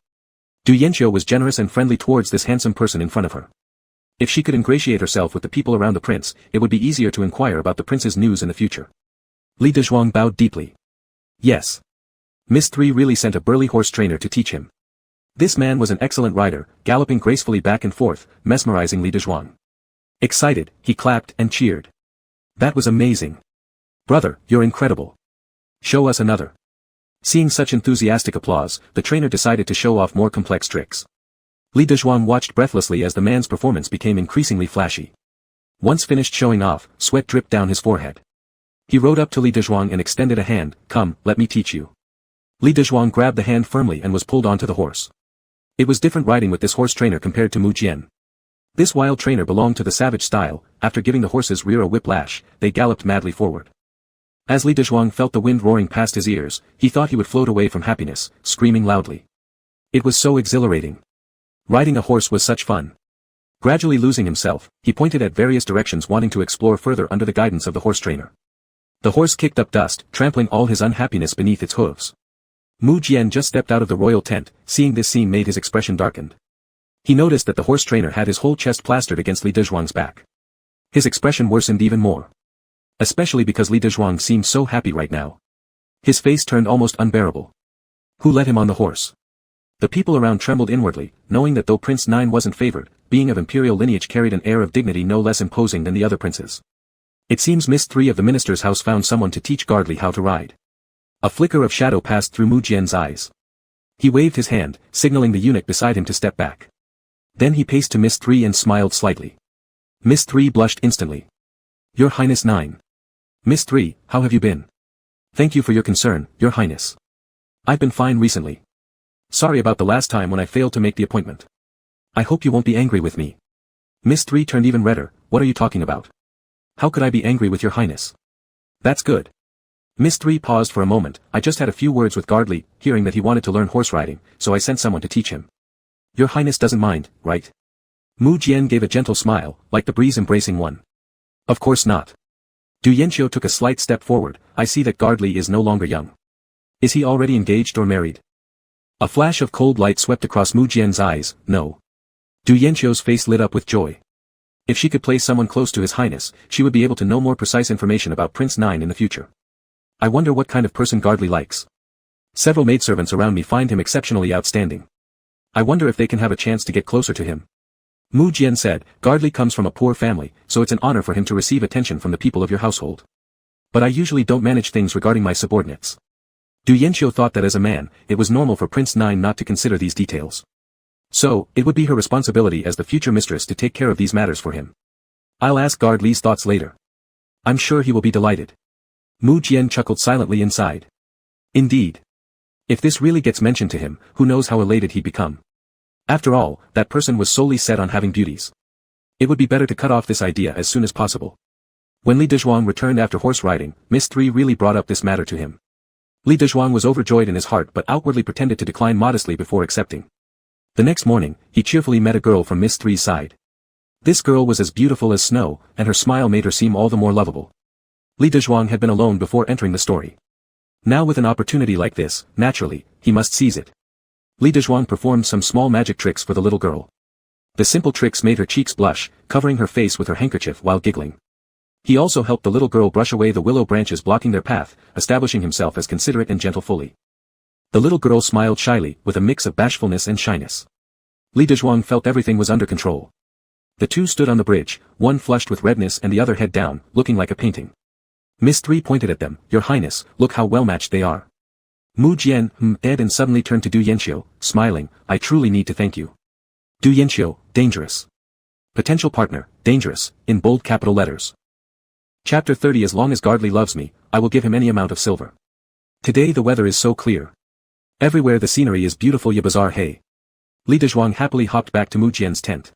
Du Yanqiu was generous and friendly towards this handsome person in front of her. If she could ingratiate herself with the people around the prince, it would be easier to inquire about the prince's news in the future. Li Dezhuang bowed deeply. Yes. Miss 3 really sent a burly horse trainer to teach him. This man was an excellent rider, galloping gracefully back and forth, mesmerizing Li Dezhuang. Excited, he clapped and cheered. That was amazing. Brother, you're incredible. Show us another. Seeing such enthusiastic applause, the trainer decided to show off more complex tricks. Li Dezhuang watched breathlessly as the man's performance became increasingly flashy. Once finished showing off, sweat dripped down his forehead. He rode up to Li Dezhuang and extended a hand. Come, let me teach you. Li Dezhuang grabbed the hand firmly and was pulled onto the horse. It was different riding with this horse trainer compared to Mu Jian. This wild trainer belonged to the savage style. After giving the horse's rear a whiplash, they galloped madly forward. As Li Dezhuang felt the wind roaring past his ears, he thought he would float away from happiness, screaming loudly. It was so exhilarating. Riding a horse was such fun. Gradually losing himself, he pointed at various directions wanting to explore further under the guidance of the horse trainer. The horse kicked up dust, trampling all his unhappiness beneath its hooves. Mu Jian just stepped out of the royal tent. Seeing this scene made his expression darkened. He noticed that the horse trainer had his whole chest plastered against Li Dezhuang's back. His expression worsened even more. Especially because Li Dezhuang seemed so happy right now. His face turned almost unbearable. Who let him on the horse? The people around trembled inwardly, knowing that though Prince 9 wasn't favored, being of imperial lineage carried an air of dignity no less imposing than the other princes. It seems Miss 3 of the minister's house found someone to teach Guardly how to ride. A flicker of shadow passed through Mu Jian's eyes. He waved his hand, signaling the eunuch beside him to step back. Then he paced to Miss 3 and smiled slightly. Miss 3 blushed instantly. Your Highness 9. Miss 3, how have you been? Thank you for your concern, Your Highness. I've been fine recently. Sorry about the last time when I failed to make the appointment. I hope you won't be angry with me. Miss 3 turned even redder. What are you talking about? How could I be angry with Your Highness? That's good. Miss 3 paused for a moment. I just had a few words with Gardley, hearing that he wanted to learn horse riding, so I sent someone to teach him. Your Highness doesn't mind, right? Mu Jian gave a gentle smile, like the breeze embracing one. Of course not. Du Yanqiu took a slight step forward. I see that Gardley is no longer young. Is he already engaged or married? A flash of cold light swept across Mu Jian's eyes. No. Du Yanqiu's face lit up with joy. If she could place someone close to His Highness, she would be able to know more precise information about Prince 9 in the future. I wonder what kind of person Gardley likes. Several maidservants around me find him exceptionally outstanding. I wonder if they can have a chance to get closer to him. Mu Jian said, Gardley comes from a poor family, so it's an honor for him to receive attention from the people of your household. But I usually don't manage things regarding my subordinates. Du Yanqiu thought that as a man, it was normal for Prince 9 not to consider these details. So, it would be her responsibility as the future mistress to take care of these matters for him. I'll ask Gardley's thoughts later. I'm sure he will be delighted. Mu Jian chuckled silently inside. Indeed. If this really gets mentioned to him, who knows how elated he'd become. After all, that person was solely set on having beauties. It would be better to cut off this idea as soon as possible. When Li Dezhuang returned after horse riding, Miss 3 really brought up this matter to him. Li Dezhuang was overjoyed in his heart but outwardly pretended to decline modestly before accepting. The next morning, he cheerfully met a girl from Miss 3's side. This girl was as beautiful as snow, and her smile made her seem all the more lovable. Li Dezhuang had been alone before entering the story. Now with an opportunity like this, naturally, he must seize it. Li Dezhuang performed some small magic tricks for the little girl. The simple tricks made her cheeks blush, covering her face with her handkerchief while giggling. He also helped the little girl brush away the willow branches blocking their path, establishing himself as considerate and gentle fully. The little girl smiled shyly, with a mix of bashfulness and shyness. Li Dezhuang felt everything was under control. The two stood on the bridge, one flushed with redness and the other head down, looking like a painting. Miss 3 pointed at them, Your Highness, look how well matched they are. Mu Jian ed and suddenly turned to Du Yanqiu, smiling, I truly need to thank you. Du Yanqiu, dangerous. Potential partner, dangerous, in bold capital letters. Chapter 30 As long as Gardley loves me, I will give him any amount of silver. Today the weather is so clear. Everywhere the scenery is beautiful. Ya bazaar hey. Li Dezhuang happily hopped back to Mu Jian's tent.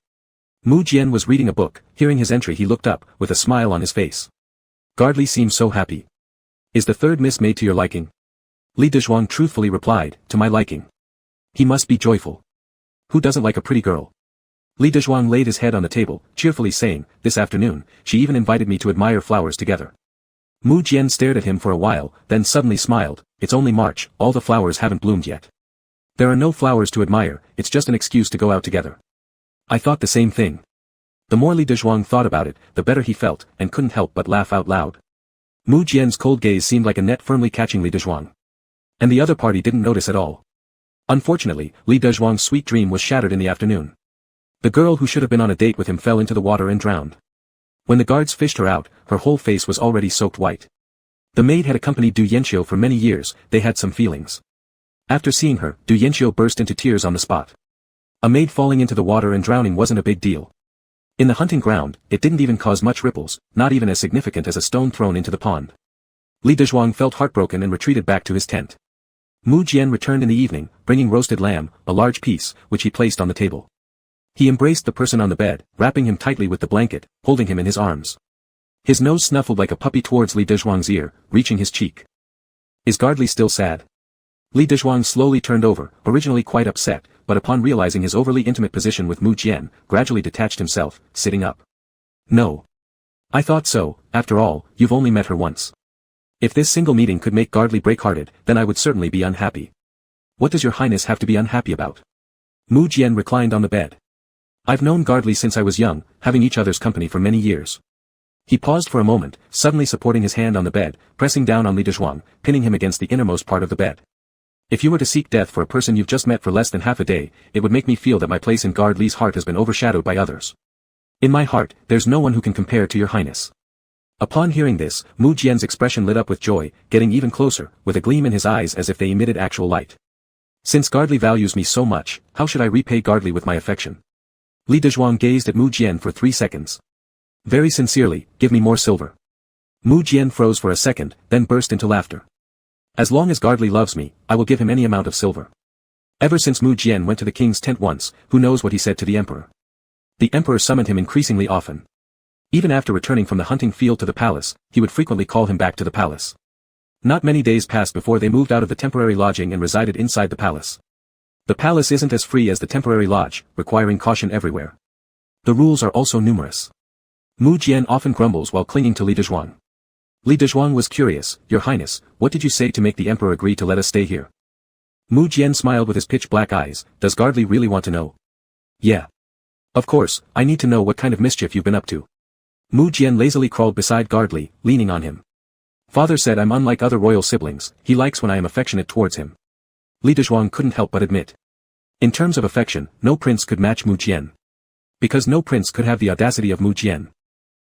Mu Jian was reading a book. Hearing his entry he looked up, with a smile on his face. Gardley seems so happy. Is the third miss made to your liking? Li Dezhuang truthfully replied, to my liking. He must be joyful. Who doesn't like a pretty girl? Li Dezhuang laid his head on the table, cheerfully saying, this afternoon, she even invited me to admire flowers together. Mu Jian stared at him for a while, then suddenly smiled, it's only March, all the flowers haven't bloomed yet. There are no flowers to admire, it's just an excuse to go out together. I thought the same thing. The more Li Dezhuang thought about it, the better he felt, and couldn't help but laugh out loud. Mu Jian's cold gaze seemed like a net firmly catching Li Dezhuang. And the other party didn't notice at all. Unfortunately, Li Dezhuang's sweet dream was shattered in the afternoon. The girl who should have been on a date with him fell into the water and drowned. When the guards fished her out, her whole face was already soaked white. The maid had accompanied Du Yanqiu for many years, they had some feelings. After seeing her, Du Yanqiu burst into tears on the spot. A maid falling into the water and drowning wasn't a big deal. In the hunting ground, it didn't even cause much ripples, not even as significant as a stone thrown into the pond. Li Dezhuang felt heartbroken and retreated back to his tent. Mu Jian returned in the evening, bringing roasted lamb, a large piece, which he placed on the table. He embraced the person on the bed, wrapping him tightly with the blanket, holding him in his arms. His nose snuffled like a puppy towards Li Dezhuang's ear, reaching his cheek. Is Gardley still sad? Li Dezhuang slowly turned over, originally quite upset, but upon realizing his overly intimate position with Mu Jian, gradually detached himself, sitting up. No. I thought so, after all, you've only met her once. If this single meeting could make Gardley break-hearted, then I would certainly be unhappy. What does your highness have to be unhappy about? Mu Jian reclined on the bed. I've known Gardley since I was young, having each other's company for many years. He paused for a moment, suddenly supporting his hand on the bed, pressing down on Li Dezhuang, pinning him against the innermost part of the bed. If you were to seek death for a person you've just met for less than half a day, it would make me feel that my place in Gardley's heart has been overshadowed by others. In my heart, there's no one who can compare to your highness. Upon hearing this, Mu Jian's expression lit up with joy, getting even closer, with a gleam in his eyes as if they emitted actual light. Since Gardly values me so much, how should I repay Gardly with my affection? Li Dezhuang gazed at Mu Jian for 3 seconds. Very sincerely, give me more silver. Mu Jian froze for a second, then burst into laughter. As long as Gardly loves me, I will give him any amount of silver. Ever since Mu Jian went to the king's tent once, who knows what he said to the emperor. The emperor summoned him increasingly often. Even after returning from the hunting field to the palace, he would frequently call him back to the palace. Not many days passed before they moved out of the temporary lodging and resided inside the palace. The palace isn't as free as the temporary lodge, requiring caution everywhere. The rules are also numerous. Mu Jian often grumbles while clinging to Li Dezhuang. Li Dezhuang was curious, Your Highness, what did you say to make the emperor agree to let us stay here? Mu Jian smiled with his pitch-black eyes, does Gardly really want to know? Yeah. Of course, I need to know what kind of mischief you've been up to. Mu Jian lazily crawled beside Gardly, leaning on him. Father said I'm unlike other royal siblings, he likes when I am affectionate towards him. Li Dezhuang couldn't help but admit. In terms of affection, no prince could match Mu Jian. Because no prince could have the audacity of Mu Jian.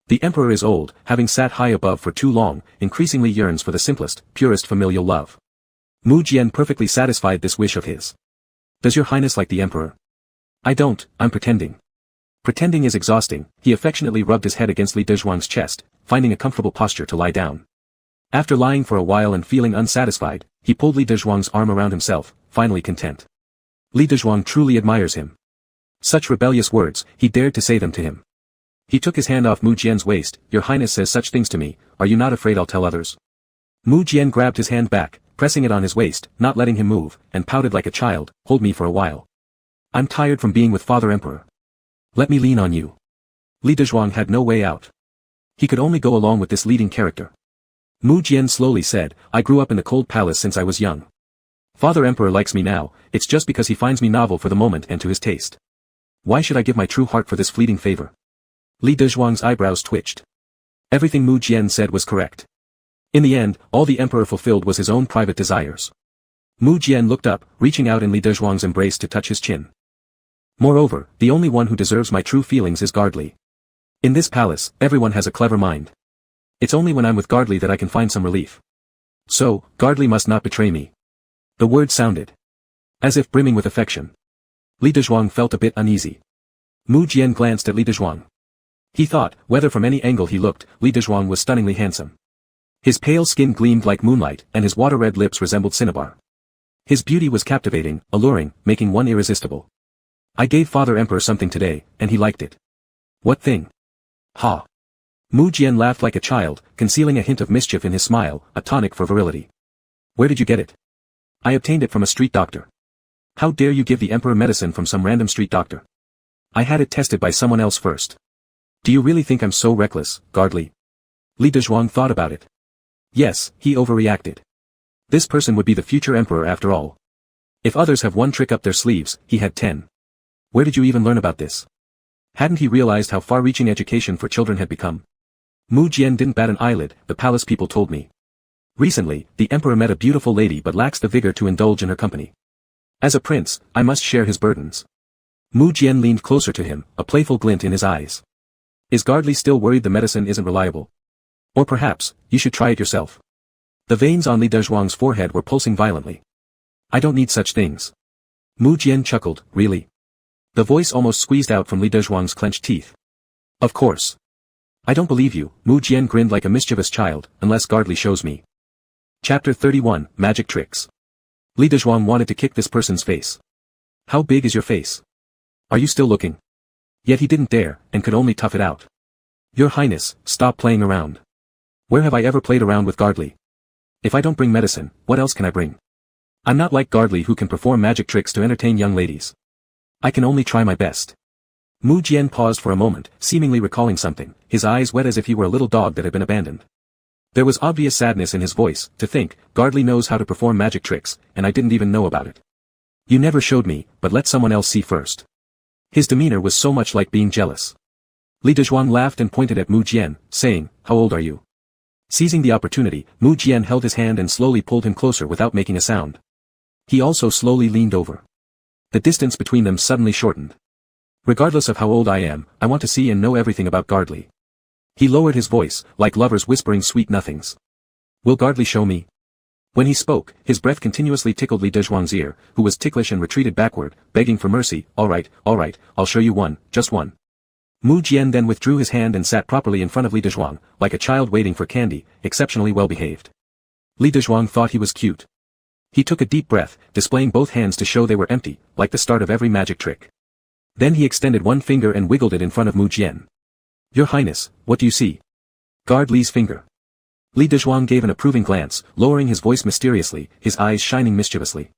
The emperor is old, having sat high above for too long, increasingly yearns for the simplest, purest familial love. Mu Jian perfectly satisfied this wish of his. Does your highness like the emperor? I don't, I'm pretending. Pretending is exhausting, he affectionately rubbed his head against Li Dezhuang's chest, finding a comfortable posture to lie down. After lying for a while and feeling unsatisfied, he pulled Li Dezhuang's arm around himself, finally content. Li Dezhuang truly admires him. Such rebellious words, he dared to say them to him. He took his hand off Mu Jian's waist, Your Highness says such things to me, are you not afraid I'll tell others? Mu Jian grabbed his hand back, pressing it on his waist, not letting him move, and pouted like a child, hold me for a while. I'm tired from being with Father Emperor. Let me lean on you. Li Dezhuang had no way out. He could only go along with this leading character. Mu Jian slowly said, I grew up in the cold palace since I was young. Father Emperor likes me now, it's just because he finds me novel for the moment and to his taste. Why should I give my true heart for this fleeting favor? Li Dezhuang's eyebrows twitched. Everything Mu Jian said was correct. In the end, all the emperor fulfilled was his own private desires. Mu Jian looked up, reaching out in Li Dezhuang's embrace to touch his chin. Moreover, the only one who deserves my true feelings is Gardly. In this palace, everyone has a clever mind. It's only when I'm with Gardly that I can find some relief. So, Gardly must not betray me. The word sounded as if brimming with affection. Li Dezhuang felt a bit uneasy. Mu Jian glanced at Li Dezhuang. He thought, whether from any angle he looked, Li Dezhuang was stunningly handsome. His pale skin gleamed like moonlight, and his water-red lips resembled cinnabar. His beauty was captivating, alluring, making one irresistible. I gave Father Emperor something today, and he liked it. What thing? Ha! Mu Jian laughed like a child, concealing a hint of mischief in his smile, a tonic for virility. Where did you get it? I obtained it from a street doctor. How dare you give the Emperor medicine from some random street doctor? I had it tested by someone else first. Do you really think I'm so reckless, Gardly? Li Dezhuang thought about it. Yes, he overreacted. This person would be the future emperor after all. If others have one trick up their sleeves, he had 10. Where did you even learn about this? Hadn't he realized how far-reaching education for children had become? Mu Jian didn't bat an eyelid, the palace people told me. Recently, the emperor met a beautiful lady but lacks the vigor to indulge in her company. As a prince, I must share his burdens. Mu Jian leaned closer to him, a playful glint in his eyes. Is Gardly still worried the medicine isn't reliable? Or perhaps, you should try it yourself. The veins on Li Dezhuang's forehead were pulsing violently. I don't need such things. Mu Jian chuckled, really? The voice almost squeezed out from Li Dezhuang's clenched teeth. Of course. I don't believe you, Mu Jian grinned like a mischievous child, unless Gardly shows me. Chapter 31, Magic Tricks. Li Dezhuang wanted to kick this person's face. How big is your face? Are you still looking? Yet he didn't dare, and could only tough it out. Your Highness, stop playing around. Where have I ever played around with Gardly? If I don't bring medicine, what else can I bring? I'm not like Gardly who can perform magic tricks to entertain young ladies. I can only try my best. Mu Jian paused for a moment, seemingly recalling something, his eyes wet as if he were a little dog that had been abandoned. There was obvious sadness in his voice, to think, Gardly knows how to perform magic tricks, and I didn't even know about it. You never showed me, but let someone else see first. His demeanor was so much like being jealous. Li Dezhuang laughed and pointed at Mu Jian, saying, How old are you? Seizing the opportunity, Mu Jian held his hand and slowly pulled him closer without making a sound. He also slowly leaned over. The distance between them suddenly shortened. Regardless of how old I am, I want to see and know everything about Gardly. He lowered his voice, like lovers whispering sweet nothings. Will Gardley show me? When he spoke, his breath continuously tickled Li Dezhuang's ear, who was ticklish and retreated backward, begging for mercy. All right, I'll show you one, just one. Mu Jian then withdrew his hand and sat properly in front of Li Dezhuang, like a child waiting for candy, exceptionally well behaved. Li Dezhuang thought he was cute. He took a deep breath, displaying both hands to show they were empty, like the start of every magic trick. Then he extended one finger and wiggled it in front of Mu Jian. Your Highness, what do you see? Guard Li's finger. Li Dezhuang gave an approving glance, lowering his voice mysteriously, his eyes shining mischievously.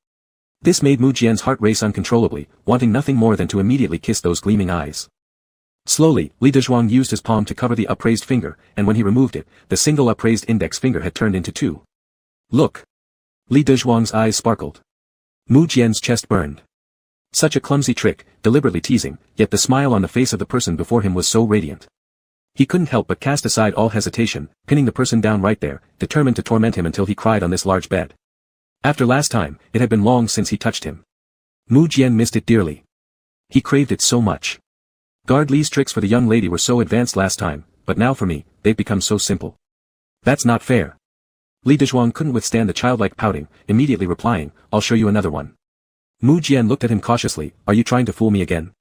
This made Mu Jian's heart race uncontrollably, wanting nothing more than to immediately kiss those gleaming eyes. Slowly, Li Dezhuang used his palm to cover the upraised finger, and when he removed it, the single upraised index finger had turned into two. Look! Li Dezhuang's eyes sparkled. Mu Jian's chest burned. Such a clumsy trick, deliberately teasing, yet the smile on the face of the person before him was so radiant. He couldn't help but cast aside all hesitation, pinning the person down right there, determined to torment him until he cried on this large bed. After last time, it had been long since he touched him. Mu Jian missed it dearly. He craved it so much. Guard Li's tricks for the young lady were so advanced last time, but now for me, they've become so simple. That's not fair. Li Dezhuang couldn't withstand the childlike pouting, immediately replying, I'll show you another one. Mu Jian looked at him cautiously, are you trying to fool me again?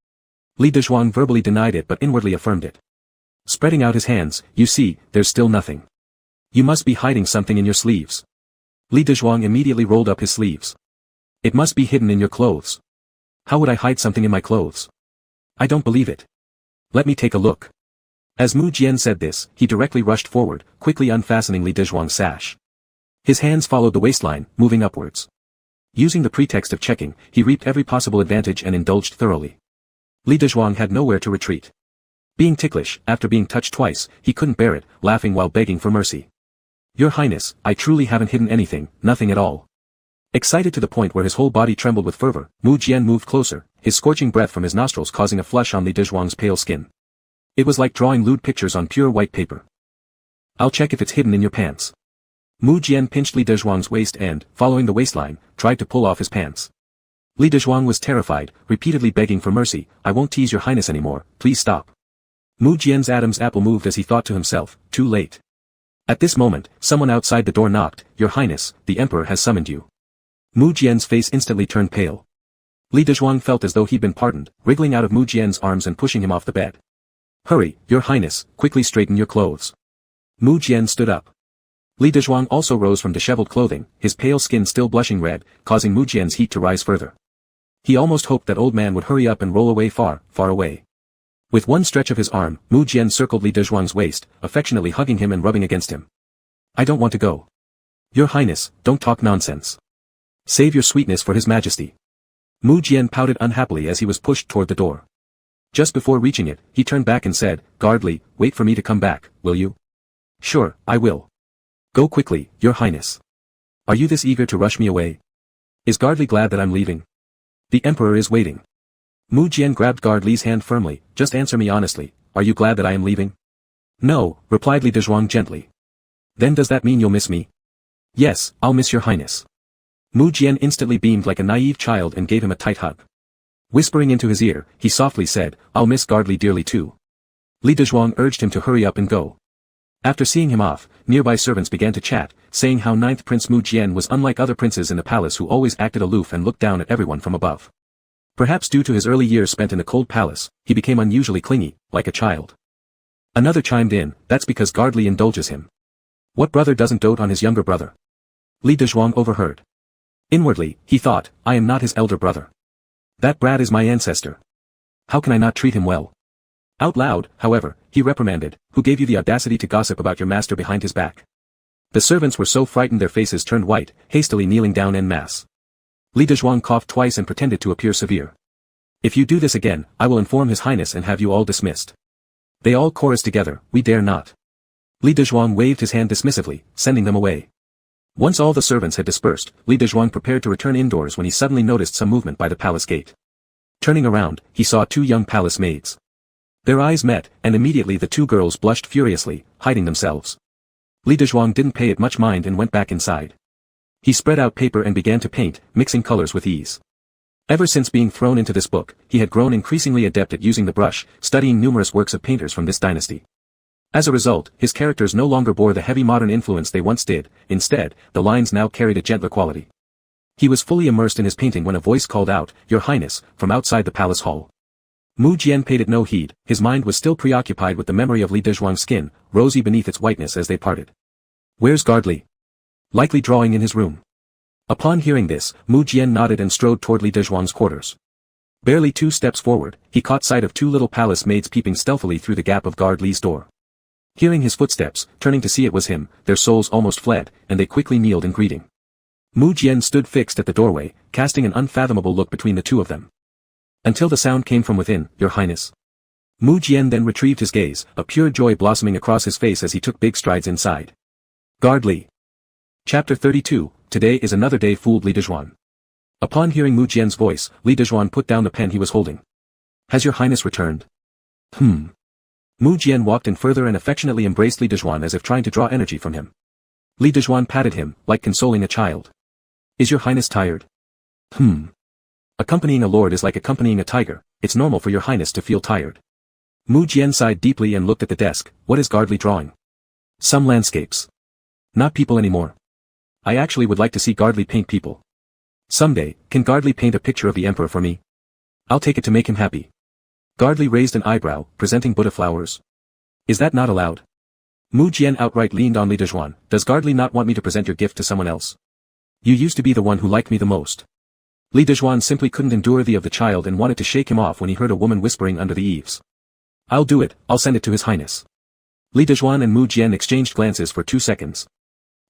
Li Dezhuang verbally denied it but inwardly affirmed it. Spreading out his hands, you see, there's still nothing. You must be hiding something in your sleeves. Li Dezhuang immediately rolled up his sleeves. It must be hidden in your clothes. How would I hide something in my clothes? I don't believe it. Let me take a look. As Mu Jian said this, he directly rushed forward, quickly unfastening Li Dezhuang's sash. His hands followed the waistline, moving upwards. Using the pretext of checking, he reaped every possible advantage and indulged thoroughly. Li Dezhuang had nowhere to retreat. Being ticklish, after being touched twice, he couldn't bear it, laughing while begging for mercy. Your Highness, I truly haven't hidden anything, nothing at all. Excited to the point where his whole body trembled with fervor, Mu Jian moved closer, his scorching breath from his nostrils causing a flush on Li Dezhuang's pale skin. It was like drawing lewd pictures on pure white paper. I'll check if it's hidden in your pants. Mu Jian pinched Li Dezhuang's waist and, following the waistline, tried to pull off his pants. Li Dezhuang was terrified, repeatedly begging for mercy, I won't tease your Highness anymore, please stop. Mu Jian's Adam's apple moved as he thought to himself, too late. At this moment, someone outside the door knocked, Your Highness, the Emperor has summoned you. Mu Jian's face instantly turned pale. Li Dezhuang felt as though he'd been pardoned, wriggling out of Mu Jian's arms and pushing him off the bed. Hurry, Your Highness, quickly straighten your clothes. Mu Jian stood up. Li Dezhuang also rose from disheveled clothing, his pale skin still blushing red, causing Mu Jian's heat to rise further. He almost hoped that old man would hurry up and roll away far, far away. With one stretch of his arm, Mu Jian circled Li Dezhuang's waist, affectionately hugging him and rubbing against him. I don't want to go. Your Highness, don't talk nonsense. Save your sweetness for His Majesty. Mu Jian pouted unhappily as he was pushed toward the door. Just before reaching it, he turned back and said, Guard Li, wait for me to come back, will you? Sure, I will. Go quickly, Your Highness. Are you this eager to rush me away? Is Guard Li glad that I'm leaving? The Emperor is waiting. Mu Jian grabbed Guard Li's hand firmly, just answer me honestly, are you glad that I am leaving? No, replied Li Dezhuang gently. Then does that mean you'll miss me? Yes, I'll miss your Highness. Mu Jian instantly beamed like a naive child and gave him a tight hug. Whispering into his ear, he softly said, I'll miss Guard Li dearly too. Li Dezhuang urged him to hurry up and go. After seeing him off, nearby servants began to chat, saying how ninth Prince Mu Jian was unlike other princes in the palace who always acted aloof and looked down at everyone from above. Perhaps due to his early years spent in the cold palace, he became unusually clingy, like a child. Another chimed in, that's because Guard Li indulges him. What brother doesn't dote on his younger brother? Li Dezhuang overheard. Inwardly, he thought, I am not his elder brother. That brat is my ancestor. How can I not treat him well? Out loud, however, he reprimanded, who gave you the audacity to gossip about your master behind his back? The servants were so frightened their faces turned white, hastily kneeling down en masse. Li Dezhuang coughed twice and pretended to appear severe. If you do this again, I will inform His Highness and have you all dismissed. They all chorused together, we dare not. Li Dezhuang waved his hand dismissively, sending them away. Once all the servants had dispersed, Li Dezhuang prepared to return indoors when he suddenly noticed some movement by the palace gate. Turning around, he saw two young palace maids. Their eyes met, and immediately the two girls blushed furiously, hiding themselves. Li Dezhuang didn't pay it much mind and went back inside. He spread out paper and began to paint, mixing colors with ease. Ever since being thrown into this book, he had grown increasingly adept at using the brush, studying numerous works of painters from this dynasty. As a result, his characters no longer bore the heavy modern influence they once did. Instead, the lines now carried a gentler quality. He was fully immersed in his painting when a voice called out, "Your Highness," from outside the palace hall. Mu Jian paid it no heed, his mind was still preoccupied with the memory of Li Dezhuang's skin, rosy beneath its whiteness as they parted. "Where's guard Li?" "Likely drawing in his room." Upon hearing this, Mu Jian nodded and strode toward Li Dezhuang's quarters. Barely 2 steps forward, he caught sight of 2 little palace maids peeping stealthily through the gap of guard Li's door. Hearing his footsteps, turning to see it was him, their souls almost fled, and they quickly kneeled in greeting. Mu Jian stood fixed at the doorway, casting an unfathomable look between the 2 of them. Until the sound came from within, "Your Highness." Mu Jian then retrieved his gaze, a pure joy blossoming across his face as he took big strides inside. Guard Li. Chapter 32, Today is another day, fooled Li Dezhuang. Upon hearing Mu Jian's voice, Li Dezhuang put down the pen he was holding. "Has your Highness returned?" Mu Jian walked in further and affectionately embraced Li Dezhuang as if trying to draw energy from him. Li Dezhuang patted him, like consoling a child. "Is your Highness tired?" Accompanying a lord is like accompanying a tiger, it's normal for your Highness to feel tired. Mu Jian sighed deeply and looked at the desk. "What is guard Li drawing?" "Some landscapes. Not people anymore. I actually would like to see guard Li paint people. Someday, can guard Li paint a picture of the emperor for me? I'll take it to make him happy." Guard Li raised an eyebrow, presenting Buddha flowers. "Is that not allowed?" Mu Jian outright leaned on Li Dezhuang. "Does guard Li not want me to present your gift to someone else? You used to be the one who liked me the most." Li Dezhuang simply couldn't endure the of the child and wanted to shake him off when he heard a woman whispering under the eaves. "I'll do it, I'll send it to His Highness." Li Dezhuang and Mu Jian exchanged glances for 2 seconds.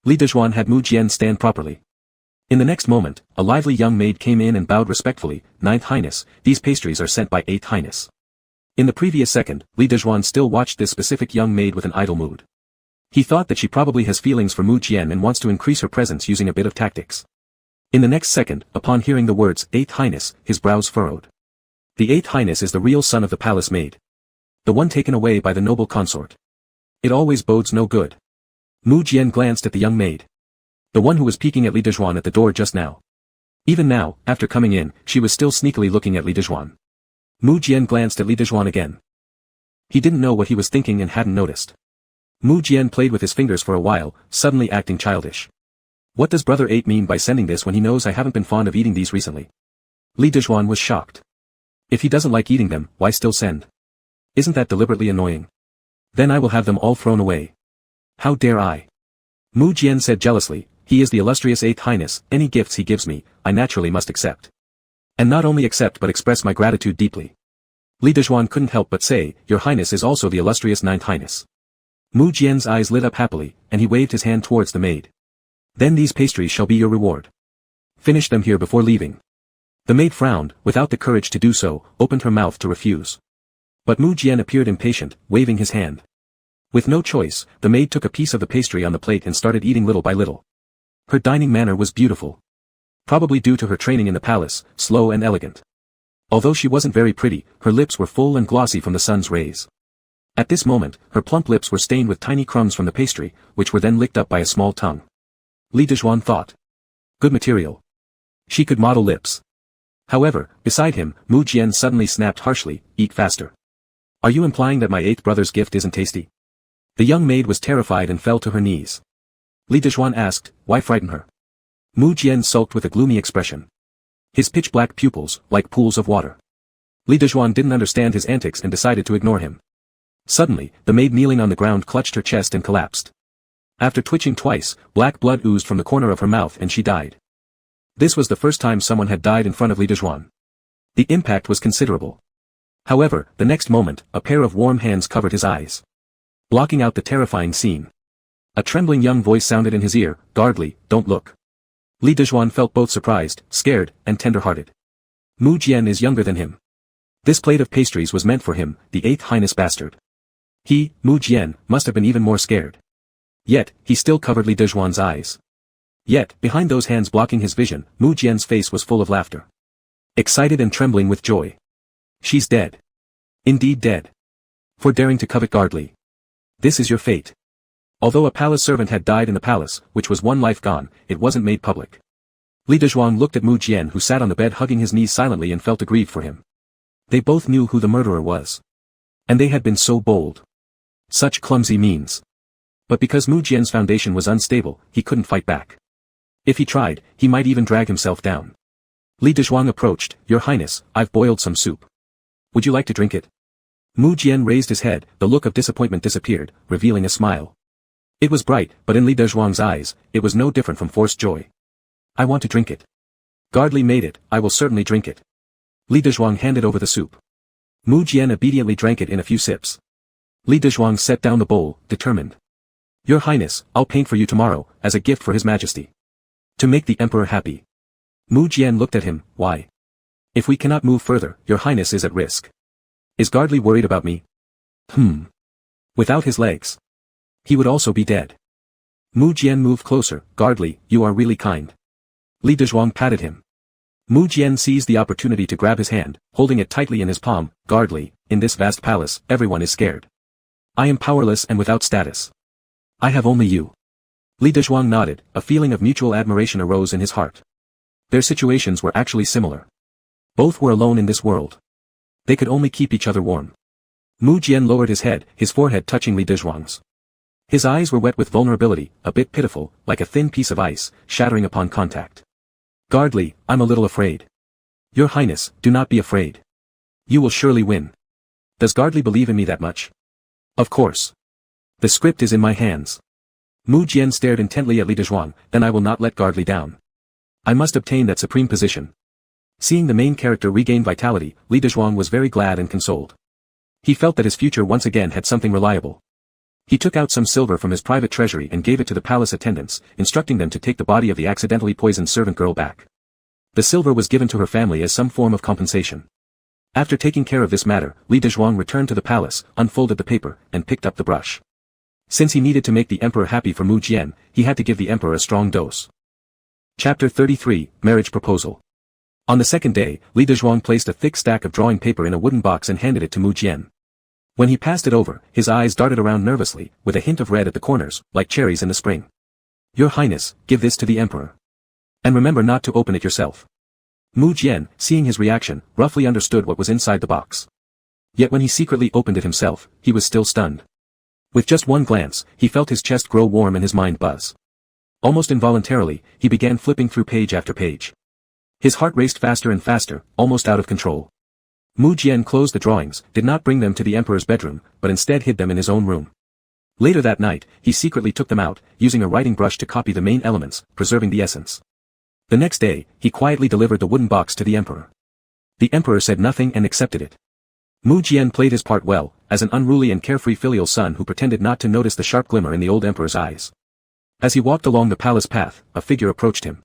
Li Dezhuang had Mu Jian stand properly. In the next moment, a lively young maid came in and bowed respectfully. "Ninth Highness, these pastries are sent by 8th Highness." In the previous second, Li Dezhuang still watched this specific young maid with an idle mood. He thought that she probably has feelings for Mu Jian and wants to increase her presence using a bit of tactics. In the next second, upon hearing the words, 8th Highness, his brows furrowed. The 8th Highness is the real son of the palace maid. The one taken away by the noble consort. It always bodes no good. Mu Jian glanced at the young maid. The one who was peeking at Li Dezhuang at the door just now. Even now, after coming in, she was still sneakily looking at Li Dezhuang. Mu Jian glanced at Li Dezhuang again. He didn't know what he was thinking and hadn't noticed. Mu Jian played with his fingers for a while, suddenly acting childish. "What does Brother 8 mean by sending this when he knows I haven't been fond of eating these recently?" Li Dezhuang was shocked. If he doesn't like eating them, why still send? Isn't that deliberately annoying? Then I will have them all thrown away. How dare I? Mu Jian said jealously, "He is the illustrious 8th Highness, any gifts he gives me, I naturally must accept. And not only accept but express my gratitude deeply." Li Dezhuang couldn't help but say, "Your Highness is also the illustrious 9th Highness." Mu Jian's eyes lit up happily, and he waved his hand towards the maid. "Then these pastries shall be your reward. Finish them here before leaving." The maid frowned, without the courage to do so, opened her mouth to refuse. But Mu Jian appeared impatient, waving his hand. With no choice, the maid took a piece of the pastry on the plate and started eating little by little. Her dining manner was beautiful. Probably due to her training in the palace, slow and elegant. Although she wasn't very pretty, her lips were full and glossy from the sun's rays. At this moment, her plump lips were stained with tiny crumbs from the pastry, which were then licked up by a small tongue. Li Dezhuang thought. Good material. She could model lips. However, beside him, Mu Jian suddenly snapped harshly, "Eat faster. Are you implying that my 8th brother's gift isn't tasty?" The young maid was terrified and fell to her knees. Li Dezhuang asked, "Why frighten her?" Mu Jian sulked with a gloomy expression. His pitch-black pupils, like pools of water. Li Dezhuang didn't understand his antics and decided to ignore him. Suddenly, the maid kneeling on the ground clutched her chest and collapsed. After twitching twice, black blood oozed from the corner of her mouth and she died. This was the first time someone had died in front of Li Dezhuang. The impact was considerable. However, the next moment, a pair of warm hands covered his eyes, blocking out the terrifying scene. A trembling young voice sounded in his ear, "Guard Li, don't look." Li Dezhuang felt both surprised, scared, and tender-hearted. Mu Jian is younger than him. This plate of pastries was meant for him, the 8th Highness bastard. He, Mu Jian, must have been even more scared. Yet, he still covered Li Dezhuang's eyes. Yet, behind those hands blocking his vision, Mu Jian's face was full of laughter. Excited and trembling with joy. She's dead. Indeed dead. For daring to covet Guard Li. This is your fate. Although a palace servant had died in the palace, which was one life gone, it wasn't made public. Li Dezhuang looked at Mu Jian who sat on the bed hugging his knees silently and felt aggrieved for him. They both knew who the murderer was. And they had been so bold. Such clumsy means. But because Mu Jian's foundation was unstable, he couldn't fight back. If he tried, he might even drag himself down. Li Dezhuang approached. "Your Highness, I've boiled some soup. Would you like to drink it?" Mu Jian raised his head, the look of disappointment disappeared, revealing a smile. It was bright, but in Li Dezhuang's eyes, it was no different from forced joy. "I want to drink it. Gardly made it, I will certainly drink it." Li Dezhuang handed over the soup. Mu Jian obediently drank it in a few sips. Li Dezhuang set down the bowl, determined. "Your Highness, I'll paint for you tomorrow, as a gift for His Majesty. To make the Emperor happy." Mu Jian looked at him. "Why? If we cannot move further, Your Highness is at risk. Is Gardly worried about me?" Without his legs, he would also be dead. Mu Jian moved closer. "Gardly, you are really kind." Li Dezhuang patted him. Mu Jian seized the opportunity to grab his hand, holding it tightly in his palm. "Gardly, in this vast palace, everyone is scared. I am powerless and without status. I have only you." Li Dezhuang nodded. A feeling of mutual admiration arose in his heart. Their situations were actually similar. Both were alone in this world. They could only keep each other warm. Mu Jian lowered his head, his forehead touching Li Dezhuang's. His eyes were wet with vulnerability, a bit pitiful, like a thin piece of ice, shattering upon contact. "Gardly, I'm a little afraid." "Your Highness, do not be afraid. You will surely win." "Does Gardly believe in me that much?" "Of course. The script is in my hands." Mu Jian stared intently at Li Dezhuang. "Then I will not let Gardly down. I must obtain that supreme position." Seeing the main character regain vitality, Li Dezhuang was very glad and consoled. He felt that his future once again had something reliable. He took out some silver from his private treasury and gave it to the palace attendants, instructing them to take the body of the accidentally poisoned servant girl back. The silver was given to her family as some form of compensation. After taking care of this matter, Li Dezhuang returned to the palace, unfolded the paper, and picked up the brush. Since he needed to make the emperor happy for Mu Jian, he had to give the emperor a strong dose. Chapter 33, Marriage Proposal. On the second day, Li Dezhuang placed a thick stack of drawing paper in a wooden box and handed it to Mu Jian. When he passed it over, his eyes darted around nervously, with a hint of red at the corners, like cherries in the spring. "Your Highness, give this to the emperor. And remember not to open it yourself." Mu Jian, seeing his reaction, roughly understood what was inside the box. Yet when he secretly opened it himself, he was still stunned. With just one glance, he felt his chest grow warm and his mind buzz. Almost involuntarily, he began flipping through page after page. His heart raced faster and faster, almost out of control. Mu Jian closed the drawings, did not bring them to the emperor's bedroom, but instead hid them in his own room. Later that night, he secretly took them out, using a writing brush to copy the main elements, preserving the essence. The next day, he quietly delivered the wooden box to the emperor. The emperor said nothing and accepted it. Mu Jian played his part well, as an unruly and carefree filial son who pretended not to notice the sharp glimmer in the old emperor's eyes. As he walked along the palace path, a figure approached him.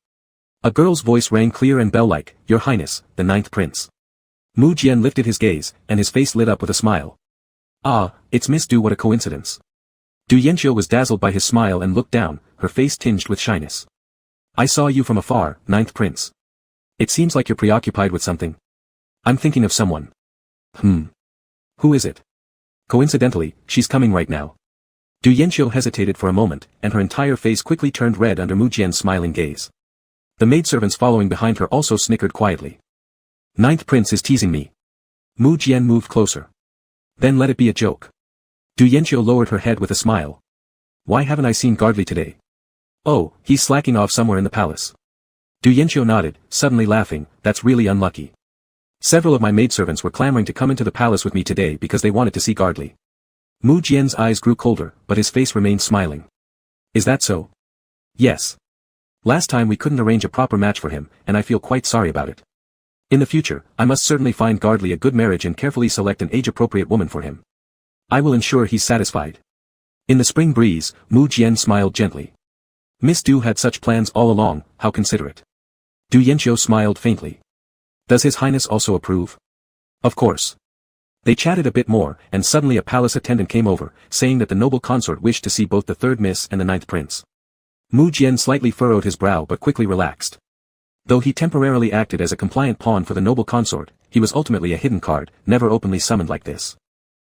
A girl's voice rang clear and bell-like. "Your Highness, the 9th Prince." Mu Jian lifted his gaze, and his face lit up with a smile. "Ah, it's Miss Du, what a coincidence." Du Yanqiu was dazzled by his smile and looked down, her face tinged with shyness. "I saw you from afar, 9th Prince. It seems like you're preoccupied with something." "I'm thinking of someone." "Who is it?" "Coincidentally, she's coming right now." Du Yanqiu hesitated for a moment, and her entire face quickly turned red under Mu Jian's smiling gaze. The maidservants following behind her also snickered quietly. 9th Prince is teasing me." Mu Jian moved closer. "Then let it be a joke." Du Yanqiu lowered her head with a smile. "Why haven't I seen Gardly today?" "Oh, he's slacking off somewhere in the palace." Du Yanqiu nodded, suddenly laughing. "That's really unlucky. Several of my maidservants were clamoring to come into the palace with me today because they wanted to see Gardly." Mu Jian's eyes grew colder, but his face remained smiling. "Is that so?" "Yes. Last time we couldn't arrange a proper match for him, and I feel quite sorry about it. In the future, I must certainly find Gardly a good marriage and carefully select an age-appropriate woman for him. I will ensure he's satisfied." In the spring breeze, Mu Jian smiled gently. Miss Du had such plans all along, how considerate. Du Yanqiu smiled faintly. "Does His Highness also approve?" "Of course." They chatted a bit more, and suddenly a palace attendant came over, saying that the noble consort wished to see both the 3rd Miss and the 9th Prince. Mu Jian slightly furrowed his brow but quickly relaxed. Though he temporarily acted as a compliant pawn for the noble consort, he was ultimately a hidden card, never openly summoned like this.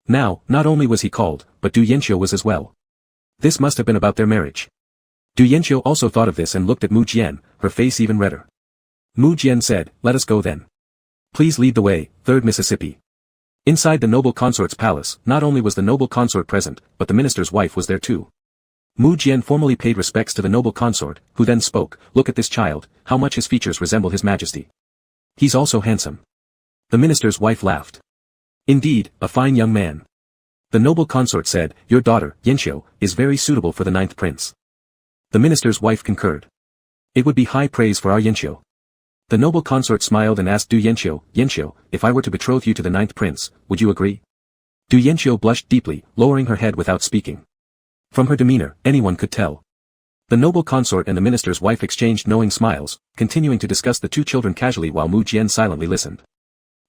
Now, not only was he called, but Du Yanqiu was as well. This must have been about their marriage. Du Yanqiu also thought of this and looked at Mu Jian, her face even redder. Mu Jian said, "Let us go then. Please lead the way, 3rd Mississippi." Inside the noble consort's palace, not only was the noble consort present, but the minister's wife was there too. Mu Jian formally paid respects to the noble consort, who then spoke, "Look at this child, how much his features resemble his majesty. He's also handsome." The minister's wife laughed. "Indeed, a fine young man." The noble consort said, "Your daughter, Yanxiu, is very suitable for the 9th prince." The minister's wife concurred. "It would be high praise for our Yanxiu." The noble consort smiled and asked Du Yanxiu, "If I were to betroth you to the 9th prince, would you agree?" Du Yanxiu blushed deeply, lowering her head without speaking. From her demeanor, anyone could tell. The noble consort and the minister's wife exchanged knowing smiles, continuing to discuss the two children casually while Mu Jian silently listened.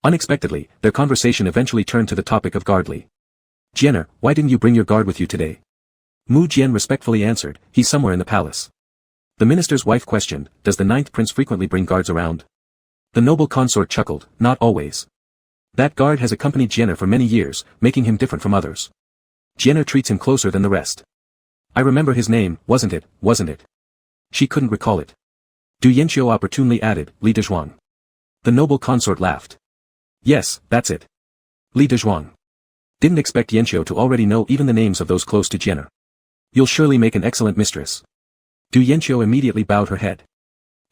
Unexpectedly, their conversation eventually turned to the topic of guardly. "Jianer, why didn't you bring your guard with you today?" Mu Jian respectfully answered, "He's somewhere in the palace." The minister's wife questioned, "Does the 9th prince frequently bring guards around?" The noble consort chuckled, "Not always. That guard has accompanied Jianer for many years, making him different from others. Jianer treats him closer than the rest. I remember his name, wasn't it? She couldn't recall it. Du Yanxiu opportunely added, "Li Dezhuang." The noble consort laughed. "Yes, that's it. Li Dezhuang. Didn't expect Yanxiu to already know even the names of those close to Jianer. You'll surely make an excellent mistress." Du Yanxiu immediately bowed her head.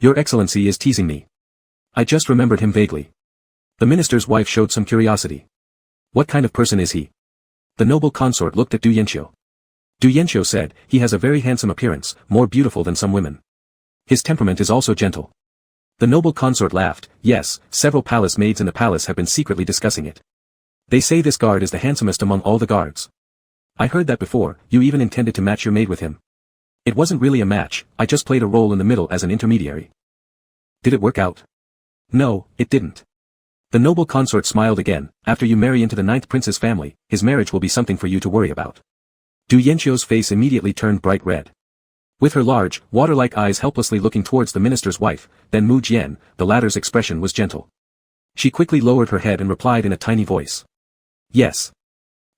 "Your Excellency is teasing me. I just remembered him vaguely." The minister's wife showed some curiosity. "What kind of person is he?" The noble consort looked at Du Yanxiu. Du Yanxiu said, "He has a very handsome appearance, more beautiful than some women. His temperament is also gentle." The noble consort laughed. "Yes, several palace maids in the palace have been secretly discussing it. They say this guard is the handsomest among all the guards. I heard that before, you even intended to match your maid with him." "It wasn't really a match, I just played a role in the middle as an intermediary." "Did it work out?" "No, it didn't." The noble consort smiled again. "After you marry into the 9th prince's family, his marriage will be something for you to worry about." Du Yanxiu's face immediately turned bright red. With her large, water-like eyes helplessly looking towards the minister's wife, then Mu Jian, the latter's expression was gentle. She quickly lowered her head and replied in a tiny voice. "Yes.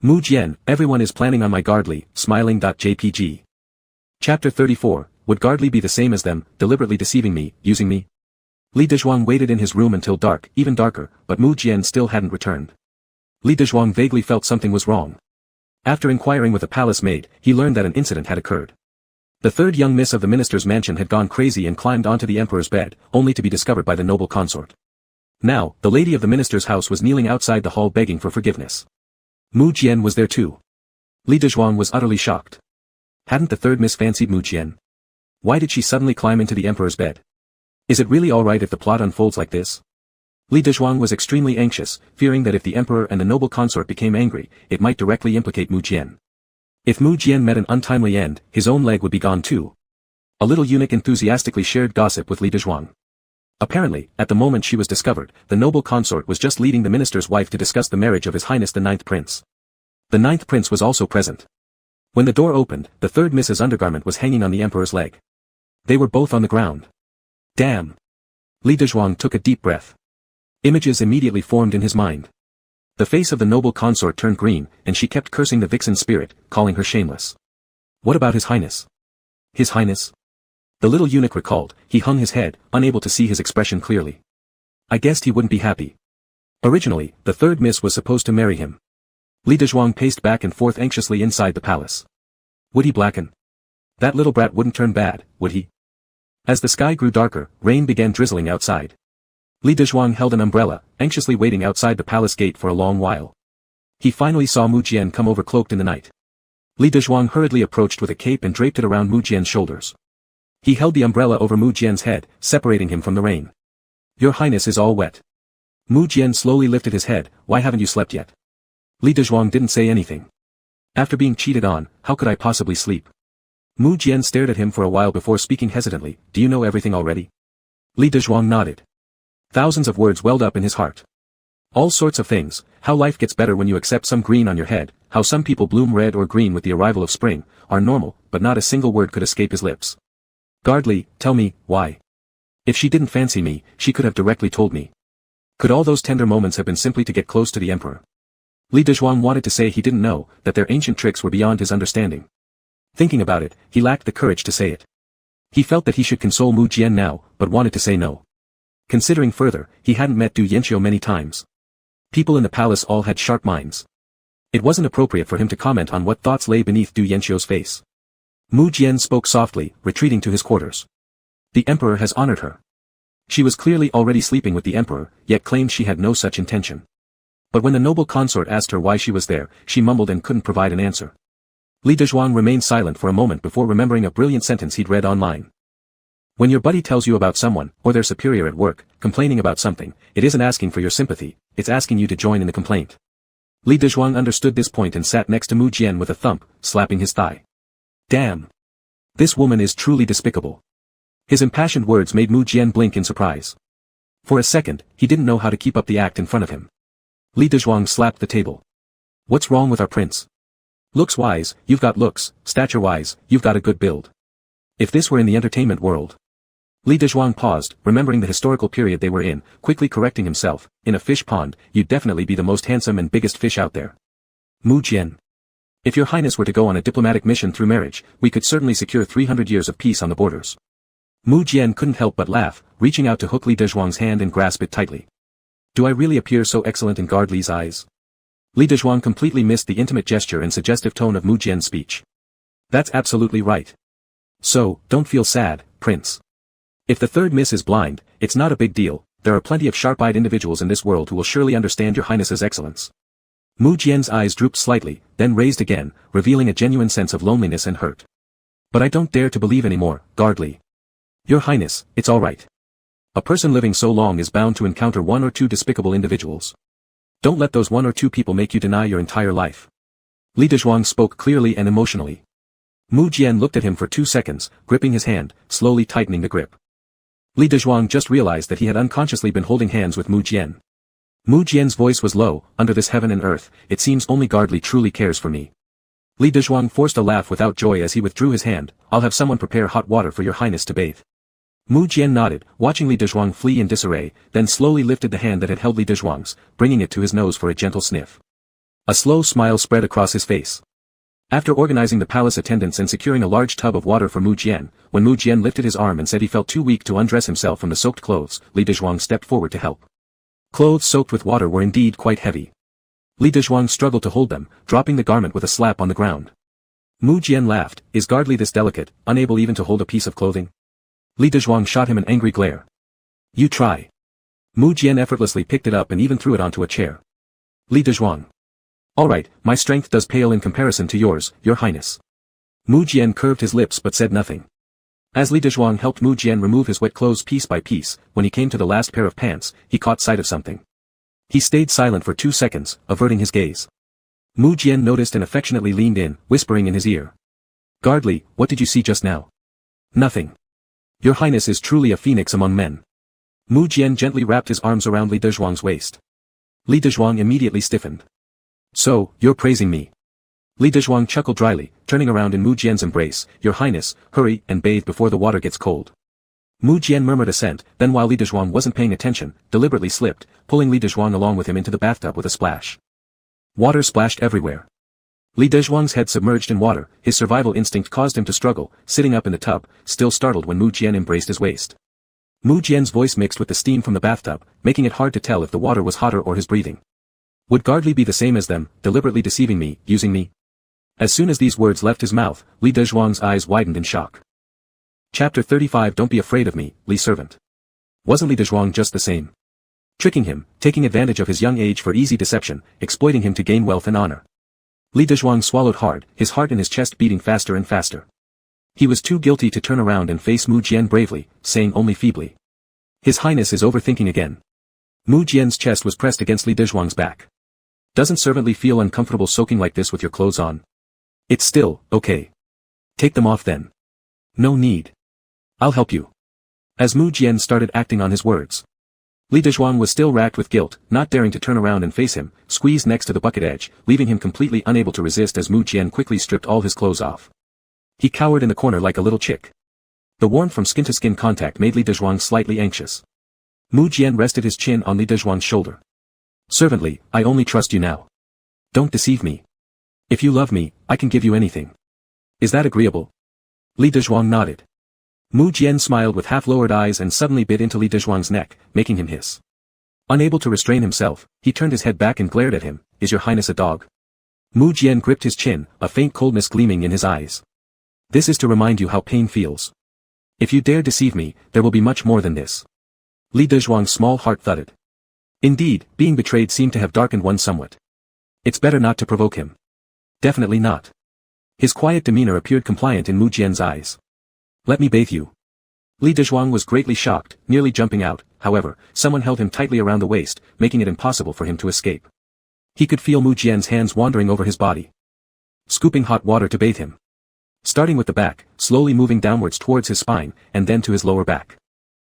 Mu Jian, everyone is planning on my guardly, smiling.jpg. Chapter 34, would guardly be the same as them, deliberately deceiving me, using me?" Li Dezhuang waited in his room until dark, even darker, but Mu Jian still hadn't returned. Li Dezhuang vaguely felt something was wrong. After inquiring with a palace maid, he learned that an incident had occurred. The third young miss of the minister's mansion had gone crazy and climbed onto the emperor's bed, only to be discovered by the noble consort. Now, the lady of the minister's house was kneeling outside the hall begging for forgiveness. Mu Jian was there too. Li Dezhuang was utterly shocked. Hadn't the third miss fancied Mu Jian? Why did she suddenly climb into the emperor's bed? Is it really alright if the plot unfolds like this? Li Dezhuang was extremely anxious, fearing that if the emperor and the noble consort became angry, it might directly implicate Mu Jian. If Mu Jian met an untimely end, his own leg would be gone too. A little eunuch enthusiastically shared gossip with Li Dezhuang. Apparently, at the moment she was discovered, the noble consort was just leading the minister's wife to discuss the marriage of His Highness the 9th prince. The 9th prince was also present. When the door opened, the third miss's undergarment was hanging on the emperor's leg. They were both on the ground. Damn! Li Dezhuang took a deep breath. Images immediately formed in his mind. The face of the noble consort turned green, and she kept cursing the vixen spirit, calling her shameless. What about His Highness? His Highness? The little eunuch recalled. He hung his head, unable to see his expression clearly. I guessed he wouldn't be happy. Originally, the third miss was supposed to marry him. Li Dezhuang paced back and forth anxiously inside the palace. Would he blacken? That little brat wouldn't turn bad, would he? As the sky grew darker, rain began drizzling outside. Li Dezhuang held an umbrella, anxiously waiting outside the palace gate for a long while. He finally saw Mu Jian come over cloaked in the night. Li Dezhuang hurriedly approached with a cape and draped it around Mu Jian's shoulders. He held the umbrella over Mu Jian's head, separating him from the rain. Your Highness is all wet. Mu Jian slowly lifted his head. Why haven't you slept yet? Li Dezhuang didn't say anything. After being cheated on, how could I possibly sleep? Mu Jian stared at him for a while before speaking hesitantly. Do you know everything already? Li Dezhuang nodded. Thousands of words welled up in his heart. All sorts of things, how life gets better when you accept some green on your head, how some people bloom red or green with the arrival of spring, are normal, but not a single word could escape his lips. Guardly, tell me, why? If she didn't fancy me, she could have directly told me. Could all those tender moments have been simply to get close to the emperor? Li Dezhuang wanted to say he didn't know, that their ancient tricks were beyond his understanding. Thinking about it, he lacked the courage to say it. He felt that he should console Mu Jian now, but wanted to say no. Considering further, he hadn't met Du Yanxiu many times. People in the palace all had sharp minds. It wasn't appropriate for him to comment on what thoughts lay beneath Du Yanxiu's face. Mu Jian spoke softly, retreating to his quarters. The emperor has honored her. She was clearly already sleeping with the emperor, yet claimed she had no such intention. But when the noble consort asked her why she was there, she mumbled and couldn't provide an answer. Li Dezhuang remained silent for a moment before remembering a brilliant sentence he'd read online. When your buddy tells you about someone, or their superior at work, complaining about something, it isn't asking for your sympathy, it's asking you to join in the complaint. Li Dezhuang understood this point and sat next to Mu Jian with a thump, slapping his thigh. Damn! This woman is truly despicable. His impassioned words made Mu Jian blink in surprise. For a second, he didn't know how to keep up the act in front of him. Li Dezhuang slapped the table. What's wrong with our prince? Looks-wise, you've got looks, stature-wise, you've got a good build. If this were in the entertainment world. Li Dezhuang paused, remembering the historical period they were in, quickly correcting himself, in a fish pond, you'd definitely be the most handsome and biggest fish out there. Mu Jian. If your highness were to go on a diplomatic mission through marriage, we could certainly secure 300 years of peace on the borders. Mu Jian couldn't help but laugh, reaching out to hook Li Dezhuang's hand and grasp it tightly. Do I really appear so excellent in Guard Li's eyes? Li Dezhuang completely missed the intimate gesture and suggestive tone of Mu Jian's speech. That's absolutely right. So, don't feel sad, prince. If the third miss is blind, it's not a big deal, there are plenty of sharp-eyed individuals in this world who will surely understand your highness's excellence. Mu Jian's eyes drooped slightly, then raised again, revealing a genuine sense of loneliness and hurt. But I don't dare to believe anymore, Guard Li. Your highness, it's all right. A person living so long is bound to encounter one or two despicable individuals. Don't let those one or two people make you deny your entire life. Li Dezhuang spoke clearly and emotionally. Mu Jian looked at him for 2 seconds, gripping his hand, slowly tightening the grip. Li Dezhuang just realized that he had unconsciously been holding hands with Mu Jian. Mu Jian's voice was low, under this heaven and earth, it seems only Guard Li truly cares for me. Li Dezhuang forced a laugh without joy as he withdrew his hand, I'll have someone prepare hot water for your highness to bathe. Mu Jian nodded, watching Li Dezhuang flee in disarray, then slowly lifted the hand that had held Li Dezhuang's, bringing it to his nose for a gentle sniff. A slow smile spread across his face. After organizing the palace attendants and securing a large tub of water for Mu Jian, when Mu Jian lifted his arm and said he felt too weak to undress himself from the soaked clothes, Li Dezhuang stepped forward to help. Clothes soaked with water were indeed quite heavy. Li Dezhuang struggled to hold them, dropping the garment with a slap on the ground. Mu Jian laughed, is Guard Li this delicate, unable even to hold a piece of clothing? Li Dezhuang shot him an angry glare. You try. Mu Jian effortlessly picked it up and even threw it onto a chair. Li Dezhuang. Alright, my strength does pale in comparison to yours, your highness. Mu Jian curved his lips but said nothing. As Li Dezhuang helped Mu Jian remove his wet clothes piece by piece, when he came to the last pair of pants, he caught sight of something. He stayed silent for 2 seconds, averting his gaze. Mu Jian noticed and affectionately leaned in, whispering in his ear. Guard Li, what did you see just now? Nothing. Your highness is truly a phoenix among men. Mu Jian gently wrapped his arms around Li Dezhuang's waist. Li Dezhuang immediately stiffened. So, you're praising me. Li Dezhuang chuckled dryly, turning around in Mu Jian's embrace, your highness, hurry and bathe before the water gets cold. Mu Jian murmured assent, then while Li Dezhuang wasn't paying attention, deliberately slipped, pulling Li Dezhuang along with him into the bathtub with a splash. Water splashed everywhere. Li Dezhuang's head submerged in water, his survival instinct caused him to struggle, sitting up in the tub, still startled when Mu Jian embraced his waist. Mu Jian's voice mixed with the steam from the bathtub, making it hard to tell if the water was hotter or his breathing. Would Guard Li be the same as them, deliberately deceiving me, using me? As soon as these words left his mouth, Li Dezhuang's eyes widened in shock. Chapter 35 Don't be afraid of me, Li servant. Wasn't Li Dezhuang just the same? Tricking him, taking advantage of his young age for easy deception, exploiting him to gain wealth and honor. Li Dezhuang swallowed hard, his heart in his chest beating faster and faster. He was too guilty to turn around and face Mu Jian bravely, saying only feebly. His highness is overthinking again. Mu Jian's chest was pressed against Li Dezhuang's back. Doesn't Servant Li feel uncomfortable soaking like this with your clothes on? It's still, okay. Take them off then. No need. I'll help you. As Mu Jian started acting on his words. Li Dezhuang was still racked with guilt, not daring to turn around and face him, squeezed next to the bucket edge, leaving him completely unable to resist as Mu Jian quickly stripped all his clothes off. He cowered in the corner like a little chick. The warmth from skin-to-skin contact made Li Dezhuang slightly anxious. Mu Jian rested his chin on Li Dezhuang's shoulder. Servant Li, I only trust you now. Don't deceive me. If you love me, I can give you anything. Is that agreeable? Li Dezhuang nodded. Mu Jian smiled with half-lowered eyes and suddenly bit into Li Dezhuang's neck, making him hiss. Unable to restrain himself, he turned his head back and glared at him. Is your highness a dog? Mu Jian gripped his chin, a faint coldness gleaming in his eyes. This is to remind you how pain feels. If you dare deceive me, there will be much more than this. Li Dezhuang's small heart thudded. Indeed, being betrayed seemed to have darkened one somewhat. It's better not to provoke him. Definitely not. His quiet demeanor appeared compliant in Mu Jian's eyes. Let me bathe you. Li Dezhuang was greatly shocked, nearly jumping out. However, someone held him tightly around the waist, making it impossible for him to escape. He could feel Mu Jian's hands wandering over his body, scooping hot water to bathe him. Starting with the back, slowly moving downwards towards his spine, and then to his lower back.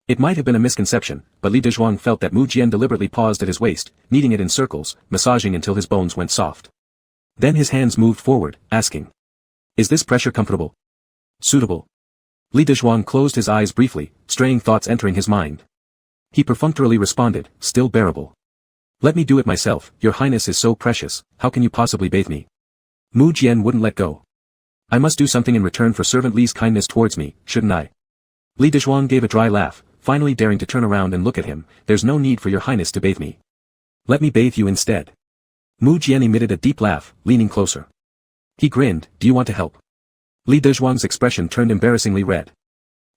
It might have been a misconception, but Li Dezhuang felt that Mu Jian deliberately paused at his waist, kneading it in circles, massaging until his bones went soft. Then his hands moved forward, asking, "Is this pressure comfortable? Suitable?" Li Dezhuang closed his eyes briefly, straying thoughts entering his mind. He perfunctorily responded, "Still bearable. Let me do it myself, your highness is so precious, how can you possibly bathe me?" Mu Jian wouldn't let go. "I must do something in return for Servant Li's kindness towards me, shouldn't I?" Li Dezhuang gave a dry laugh, finally daring to turn around and look at him. "There's no need for your highness to bathe me. Let me bathe you instead." Mu Jian emitted a deep laugh, leaning closer. He grinned, "Do you want to help?" Li Dezhuang's expression turned embarrassingly red.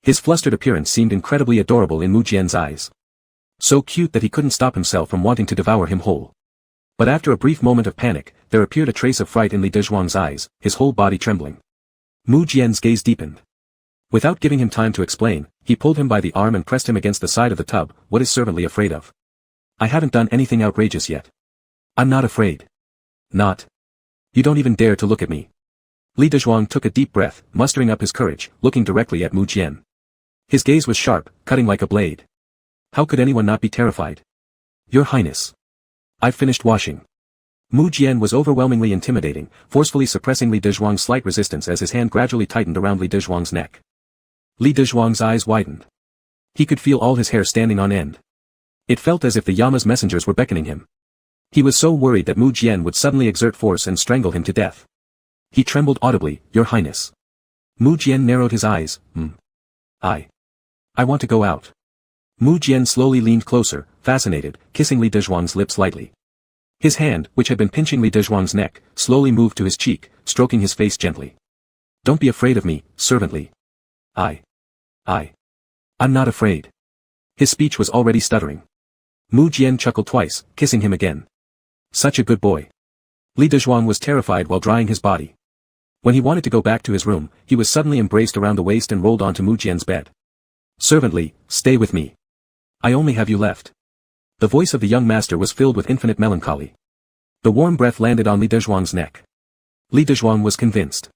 His flustered appearance seemed incredibly adorable in Mu Jian's eyes. So cute that he couldn't stop himself from wanting to devour him whole. But after a brief moment of panic, there appeared a trace of fright in Li Dezhuang's eyes, his whole body trembling. Mu Jian's gaze deepened. Without giving him time to explain, he pulled him by the arm and pressed him against the side of the tub. "What is Servant Li afraid of? I haven't done anything outrageous yet." "I'm not afraid." "Not? You don't even dare to look at me." Li Dezhuang took a deep breath, mustering up his courage, looking directly at Mu Jian. His gaze was sharp, cutting like a blade. How could anyone not be terrified? "Your highness. I've finished washing." Mu Jian was overwhelmingly intimidating, forcefully suppressing Li Dezhuang's slight resistance as his hand gradually tightened around Li Dezhuang's neck. Li Dezhuang's eyes widened. He could feel all his hair standing on end. It felt as if the Yama's messengers were beckoning him. He was so worried that Mu Jian would suddenly exert force and strangle him to death. He trembled audibly, "Your highness." Mu Jian narrowed his eyes. I want to go out." Mu Jian slowly leaned closer, fascinated, kissing Li Dezhuang's lips lightly. His hand, which had been pinching Li Dezhuang's neck, slowly moved to his cheek, stroking his face gently. "Don't be afraid of me, Servant Li." I'm not afraid." His speech was already stuttering. Mu Jian chuckled twice, kissing him again. "Such a good boy." Li Dezhuang was terrified while drying his body. When he wanted to go back to his room, he was suddenly embraced around the waist and rolled onto Mu Jian's bed. "Servant Li, stay with me. I only have you left." The voice of the young master was filled with infinite melancholy. The warm breath landed on Li Dezhuang's neck. Li Dezhuang was convinced.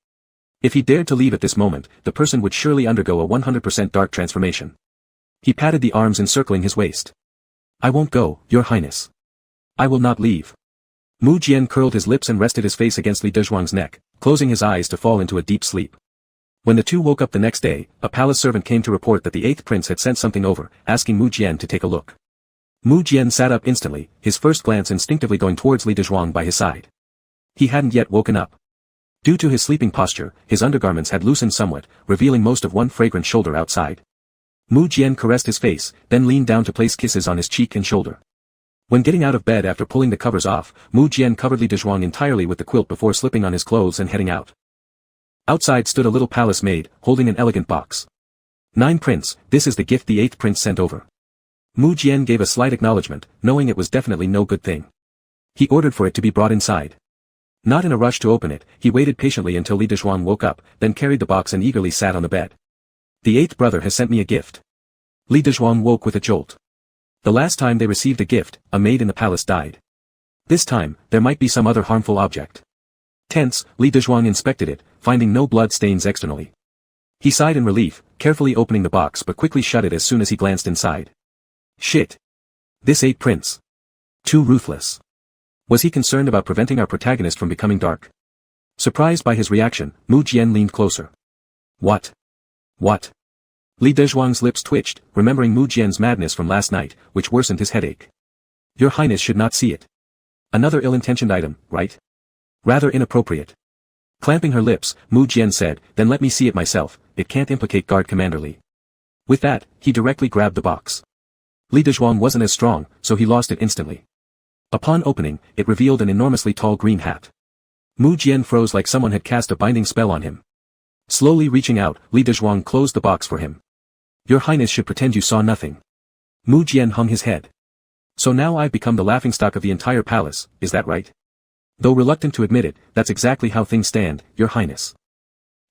If he dared to leave at this moment, the person would surely undergo a 100% dark transformation. He patted the arms encircling his waist. "I won't go, your highness. I will not leave." Mu Jian curled his lips and rested his face against Li Dezhuang's neck, closing his eyes to fall into a deep sleep. When the two woke up the next day, a palace servant came to report that the 8th prince had sent something over, asking Mu Jian to take a look. Mu Jian sat up instantly, his first glance instinctively going towards Li Dezhuang by his side. He hadn't yet woken up. Due to his sleeping posture, his undergarments had loosened somewhat, revealing most of one fragrant shoulder outside. Mu Jian caressed his face, then leaned down to place kisses on his cheek and shoulder. When getting out of bed after pulling the covers off, Mu Jian covered Li Dezhuang entirely with the quilt before slipping on his clothes and heading out. Outside stood a little palace maid, holding an elegant box. "9 Prince, this is the gift the 8th prince sent over." Mu Jian gave a slight acknowledgement, knowing it was definitely no good thing. He ordered for it to be brought inside. Not in a rush to open it, he waited patiently until Li Dezhuang woke up, then carried the box and eagerly sat on the bed. "The 8th brother has sent me a gift." Li Dezhuang woke with a jolt. The last time they received a gift, a maid in the palace died. This time, there might be some other harmful object. Tense, Li Dezhuang inspected it, finding no blood stains externally. He sighed in relief, carefully opening the box but quickly shut it as soon as he glanced inside. Shit. This 8th prince. Too ruthless. Was he concerned about preventing our protagonist from becoming dark? Surprised by his reaction, Mu Jian leaned closer. What? Li Dezhuang's lips twitched, remembering Mu Jian's madness from last night, which worsened his headache. Your highness should not see it. Another ill-intentioned item, right? Rather inappropriate. Clamping her lips, Mu Jian said, "Then let me see it myself, it can't implicate Guard Commander Li." With that, he directly grabbed the box. Li Dezhuang wasn't as strong, so he lost it instantly. Upon opening, it revealed an enormously tall green hat. Mu Jian froze like someone had cast a binding spell on him. Slowly reaching out, Li Dezhuang closed the box for him. Your Highness should pretend you saw nothing. Mu Jian hung his head. So now I've become the laughingstock of the entire palace, is that right? Though reluctant to admit it, that's exactly how things stand, Your Highness.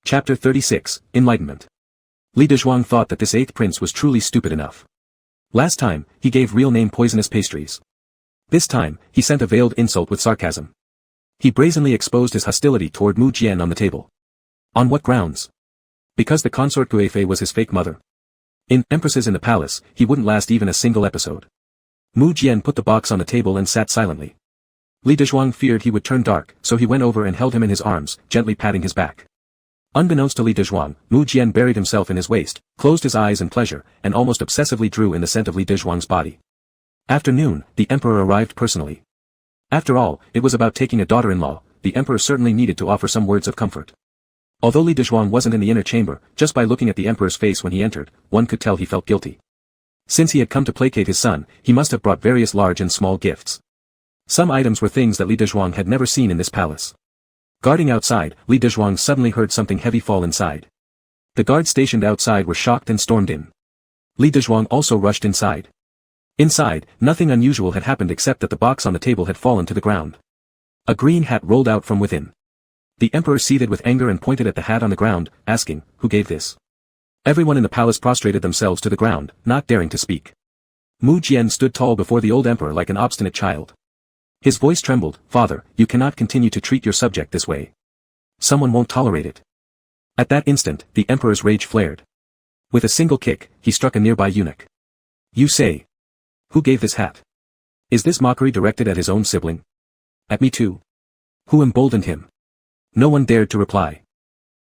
Chapter 36, Enlightenment. Li Dezhuang thought that this 8th prince was truly stupid enough. Last time, he gave real name poisonous pastries. This time, he sent a veiled insult with sarcasm. He brazenly exposed his hostility toward Mu Jian on the table. On what grounds? Because the consort Guifei was his fake mother. In Empresses in the Palace, he wouldn't last even a single episode. Mu Jian put the box on the table and sat silently. Li Dezhuang feared he would turn dark, so he went over and held him in his arms, gently patting his back. Unbeknownst to Li Dezhuang, Mu Jian buried himself in his waist, closed his eyes in pleasure, and almost obsessively drew in the scent of Li Dezhuang's body. After noon, the emperor arrived personally. After all, it was about taking a daughter-in-law, the emperor certainly needed to offer some words of comfort. Although Li Dezhuang wasn't in the inner chamber, just by looking at the emperor's face when he entered, one could tell he felt guilty. Since he had come to placate his son, he must have brought various large and small gifts. Some items were things that Li Dezhuang had never seen in this palace. Guarding outside, Li Dezhuang suddenly heard something heavy fall inside. The guards stationed outside were shocked and stormed in. Li Dezhuang also rushed inside. Inside, nothing unusual had happened except that the box on the table had fallen to the ground. A green hat rolled out from within. The emperor seethed with anger and pointed at the hat on the ground, asking, "Who gave this?" Everyone in the palace prostrated themselves to the ground, not daring to speak. Mu Jian stood tall before the old emperor like an obstinate child. His voice trembled, "Father, you cannot continue to treat your subject this way. Someone won't tolerate it." At that instant, the emperor's rage flared. With a single kick, he struck a nearby eunuch. "You say? Who gave this hat? Is this mockery directed at his own sibling? At me too? Who emboldened him?" No one dared to reply.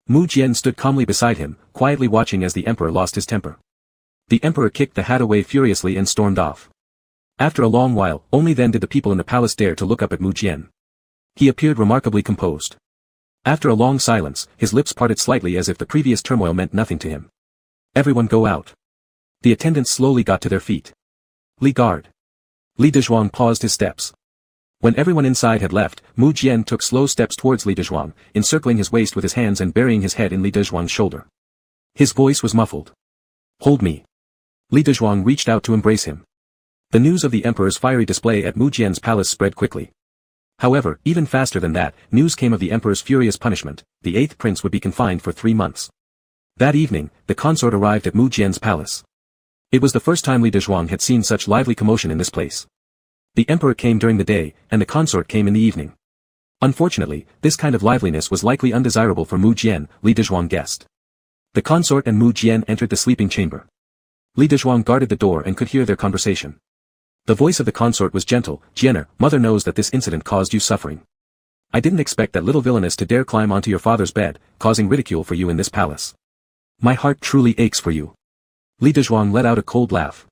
Mu Jian stood calmly beside him, quietly watching as the emperor lost his temper. The emperor kicked the hat away furiously and stormed off. After a long while, only then did the people in the palace dare to look up at Mu Jian. He appeared remarkably composed. After a long silence, his lips parted slightly as if the previous turmoil meant nothing to him. "Everyone go out." The attendants slowly got to their feet. "Li guard." Li Dezhuang paused his steps. When everyone inside had left, Mu Jian took slow steps towards Li Dezhuang, encircling his waist with his hands and burying his head in Li Dezhuang's shoulder. His voice was muffled. "Hold me." Li Dezhuang reached out to embrace him. The news of the emperor's fiery display at Mu Jian's palace spread quickly. However, even faster than that, news came of the emperor's furious punishment. The 8th prince would be confined for 3 months. That evening, the consort arrived at Mu Jian's palace. It was the first time Li Dezhuang had seen such lively commotion in this place. The emperor came during the day, and the consort came in the evening. Unfortunately, this kind of liveliness was likely undesirable for Mu Jian, Li Dezhuang guessed. The consort and Mu Jian entered the sleeping chamber. Li Dezhuang guarded the door and could hear their conversation. The voice of the consort was gentle. "Jianer, mother knows that this incident caused you suffering. I didn't expect that little villainess to dare climb onto your father's bed, causing ridicule for you in this palace. My heart truly aches for you." Li Dezhuang let out a cold laugh.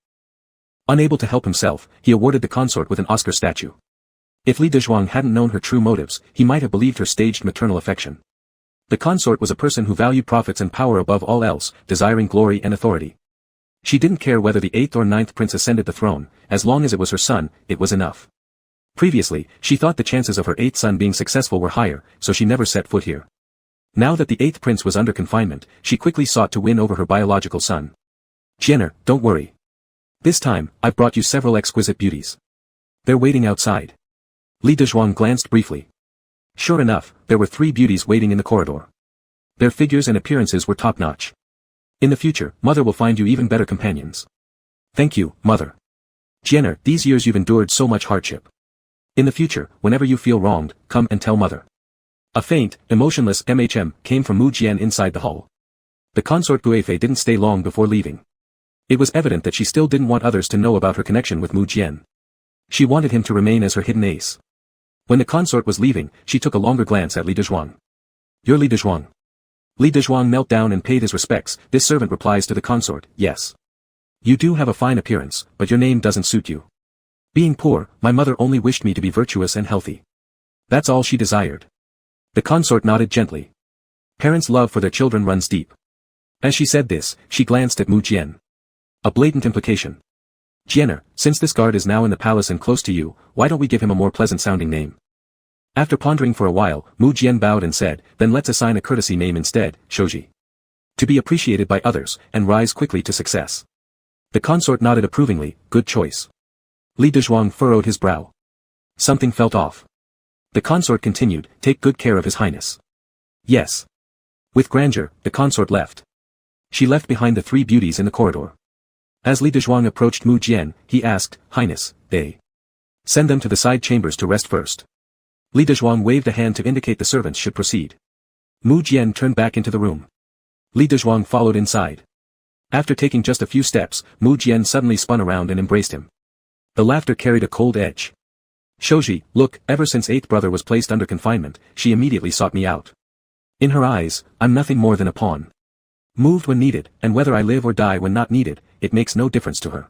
Unable to help himself, he awarded the consort with an Oscar statue. If Li Dezhuang hadn't known her true motives, he might have believed her staged maternal affection. The consort was a person who valued profits and power above all else, desiring glory and authority. She didn't care whether the 8th or 9th prince ascended the throne, as long as it was her son, it was enough. Previously, she thought the chances of her 8th son being successful were higher, so she never set foot here. Now that the 8th prince was under confinement, she quickly sought to win over her biological son. "Jianer, don't worry. This time, I've brought you several exquisite beauties. They're waiting outside." Li Dezhuang glanced briefly. Sure enough, there were 3 beauties waiting in the corridor. Their figures and appearances were top-notch. "In the future, mother will find you even better companions." "Thank you, mother. Jianer, these years you've endured so much hardship. In the future, whenever you feel wronged, come and tell mother." A faint, emotionless came from Mu Jian inside the hall. The consort Guifei didn't stay long before leaving. It was evident that she still didn't want others to know about her connection with Mu Jian. She wanted him to remain as her hidden ace. When the consort was leaving, she took a longer glance at Li Dezhuang. "You're Li Dezhuang." Li Dezhuang knelt down and paid his respects. This servant replies to the consort, "Yes. You do have a fine appearance, but your name doesn't suit you. Being poor, my mother only wished me to be virtuous and healthy. That's all she desired." The consort nodded gently. Parents' love for their children runs deep. As she said this, she glanced at Mu Jian. A blatant implication. Jianer, since this guard is now in the palace and close to you, why don't we give him a more pleasant-sounding name? After pondering for a while, Mu Jian bowed and said, then let's assign a courtesy name instead, Shoji. To be appreciated by others, and rise quickly to success. The consort nodded approvingly, good choice. Li Dezhuang furrowed his brow. Something felt off. The consort continued, take good care of his highness. Yes. With grandeur, the consort left. She left behind the three beauties in the corridor. As Li Dezhuang approached Mu Jian, he asked, Highness, they send them to the side chambers to rest first. Li Dezhuang waved a hand to indicate the servants should proceed. Mu Jian turned back into the room. Li Dezhuang followed inside. After taking just a few steps, Mu Jian suddenly spun around and embraced him. The laughter carried a cold edge. Shoji, look, ever since 8th brother was placed under confinement, she immediately sought me out. In her eyes, I'm nothing more than a pawn. Moved when needed, and whether I live or die when not needed, it makes no difference to her.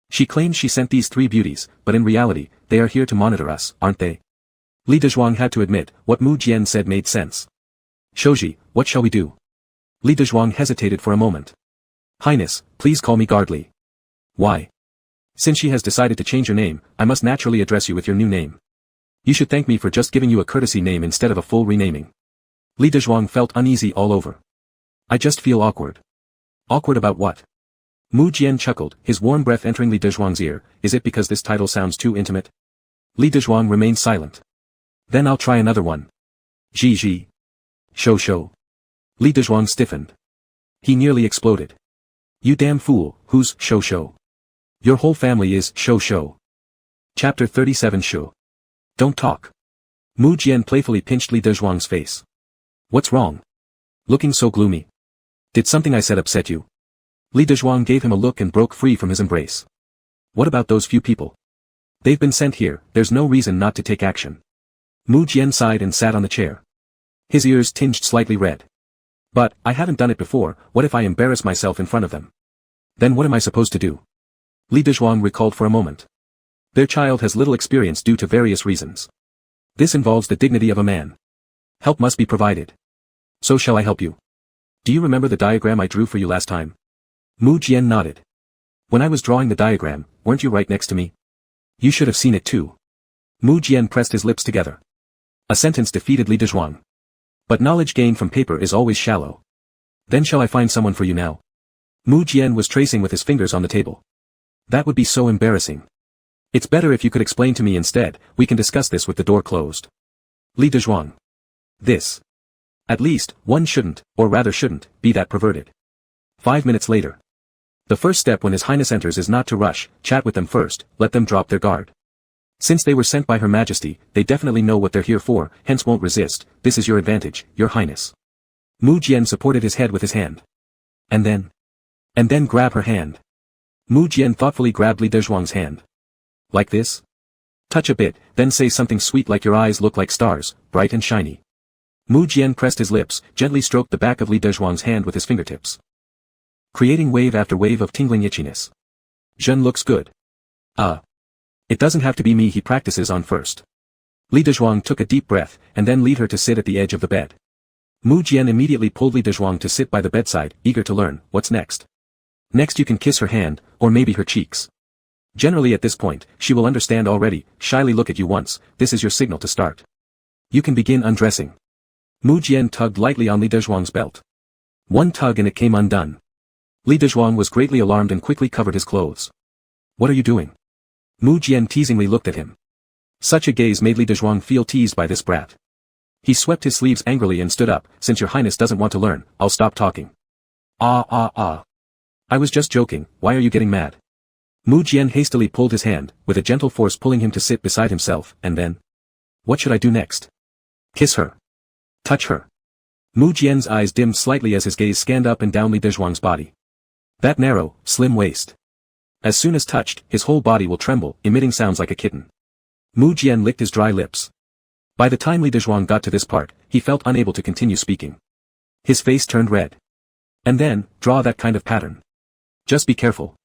She claims she sent these three beauties, but in reality, they are here to monitor us, aren't they? Li Dezhuang had to admit, what Mu Jian said made sense. Shoji, what shall we do? Li Dezhuang hesitated for a moment. Highness, please call me Guard Li. Why? Since she has decided to change her name, I must naturally address you with your new name. You should thank me for just giving you a courtesy name instead of a full renaming. Li Dezhuang felt uneasy all over. I just feel awkward. Awkward about what? Mu Jian chuckled, his warm breath entering Li Dezhuang's ear, is it because this title sounds too intimate? Li Dezhuang remained silent. Then I'll try another one. Ji. Shou. Li Dezhuang stiffened. He nearly exploded. You damn fool, who's Shou? Your whole family is Shou. Chapter 37 Shu. Don't talk. Mu Jian playfully pinched Li Dezhuang's face. What's wrong? Looking so gloomy. Did something I said upset you? Li Dezhuang gave him a look and broke free from his embrace. What about those few people? They've been sent here, there's no reason not to take action. Mu Jian sighed and sat on the chair. His ears tinged slightly red. But, I haven't done it before, what if I embarrass myself in front of them? Then what am I supposed to do? Li Dezhuang recalled for a moment. Their child has little experience due to various reasons. This involves the dignity of a man. Help must be provided. So shall I help you? Do you remember the diagram I drew for you last time? Mu Jian nodded. When I was drawing the diagram, weren't you right next to me? You should have seen it too. Mu Jian pressed his lips together. A sentence defeated Li Dezhuang. But knowledge gained from paper is always shallow. Then shall I find someone for you now? Mu Jian was tracing with his fingers on the table. That would be so embarrassing. It's better if you could explain to me instead, we can discuss this with the door closed. Li Dezhuang. This. At least, one shouldn't, or rather shouldn't, be that perverted. 5 minutes later. The first step when His Highness enters is not to rush, chat with them first, let them drop their guard. Since they were sent by Her Majesty, they definitely know what they're here for, hence won't resist, this is your advantage, Your Highness. Mu Jian supported his head with his hand. And then grab her hand. Mu Jian thoughtfully grabbed Li Dezhuang's hand. Like this? Touch a bit, then say something sweet like your eyes look like stars, bright and shiny. Mu Jian pressed his lips, gently stroked the back of Li Dezhuang's hand with his fingertips. Creating wave after wave of tingling itchiness. Zhen looks good. It doesn't have to be me he practices on first. Li Dezhuang took a deep breath, and then lead her to sit at the edge of the bed. Mu Jian immediately pulled Li Dezhuang to sit by the bedside, eager to learn, what's next? Next you can kiss her hand, or maybe her cheeks. Generally at this point, she will understand already, shyly look at you once, this is your signal to start. You can begin undressing. Mu Jian tugged lightly on Li Dezhuang's belt. One tug and it came undone. Li Dezhuang was greatly alarmed and quickly covered his clothes. What are you doing? Mu Jian teasingly looked at him. Such a gaze made Li Dezhuang feel teased by this brat. He swept his sleeves angrily and stood up, since your highness doesn't want to learn, I'll stop talking. I was just joking, why are you getting mad? Mu Jian hastily pulled his hand, with a gentle force pulling him to sit beside himself, and then? What should I do next? Kiss her. Touch her. Mu Jian's eyes dimmed slightly as his gaze scanned up and down Li Dezhuang's body. That narrow, slim waist. As soon as touched, his whole body will tremble, emitting sounds like a kitten. Mu Jian licked his dry lips. By the time Li Dezhuang got to this part, he felt unable to continue speaking. His face turned red. And then, draw that kind of pattern. Just be careful.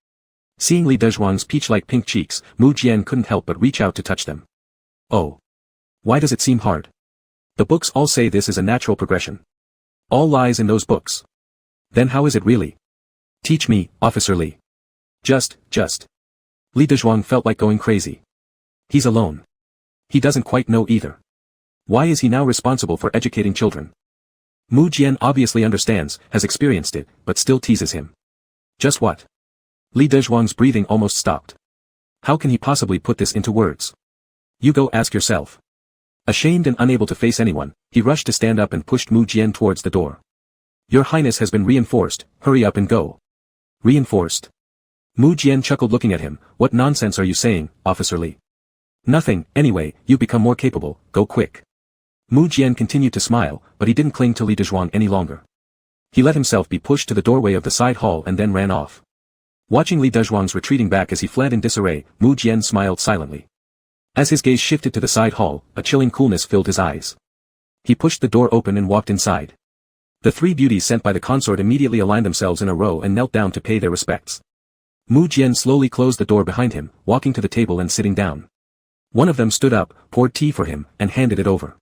Seeing Li Dezhuang's peach-like pink cheeks, Mu Jian couldn't help but reach out to touch them. Oh. Why does it seem hard? The books all say this is a natural progression. All lies in those books. Then how is it really? Teach me, Officer Li. Just. Li Dezhuang felt like going crazy. He's alone. He doesn't quite know either. Why is he now responsible for educating children? Mu Jian obviously understands, has experienced it, but still teases him. Just what? Li Dezhuang's breathing almost stopped. How can he possibly put this into words? You go ask yourself. Ashamed and unable to face anyone, he rushed to stand up and pushed Mu Jian towards the door. Your Highness has been reinforced, hurry up and go. Reinforced? Mu Jian chuckled looking at him, what nonsense are you saying, Officer Li? Nothing, anyway, you've become more capable, go quick. Mu Jian continued to smile, but he didn't cling to Li Dezhuang any longer. He let himself be pushed to the doorway of the side hall and then ran off. Watching Li Dezhuang's retreating back as he fled in disarray, Mu Jian smiled silently. As his gaze shifted to the side hall, a chilling coolness filled his eyes. He pushed the door open and walked inside. The three beauties sent by the consort immediately aligned themselves in a row and knelt down to pay their respects. Mu Jian slowly closed the door behind him, walking to the table and sitting down. One of them stood up, poured tea for him, and handed it over.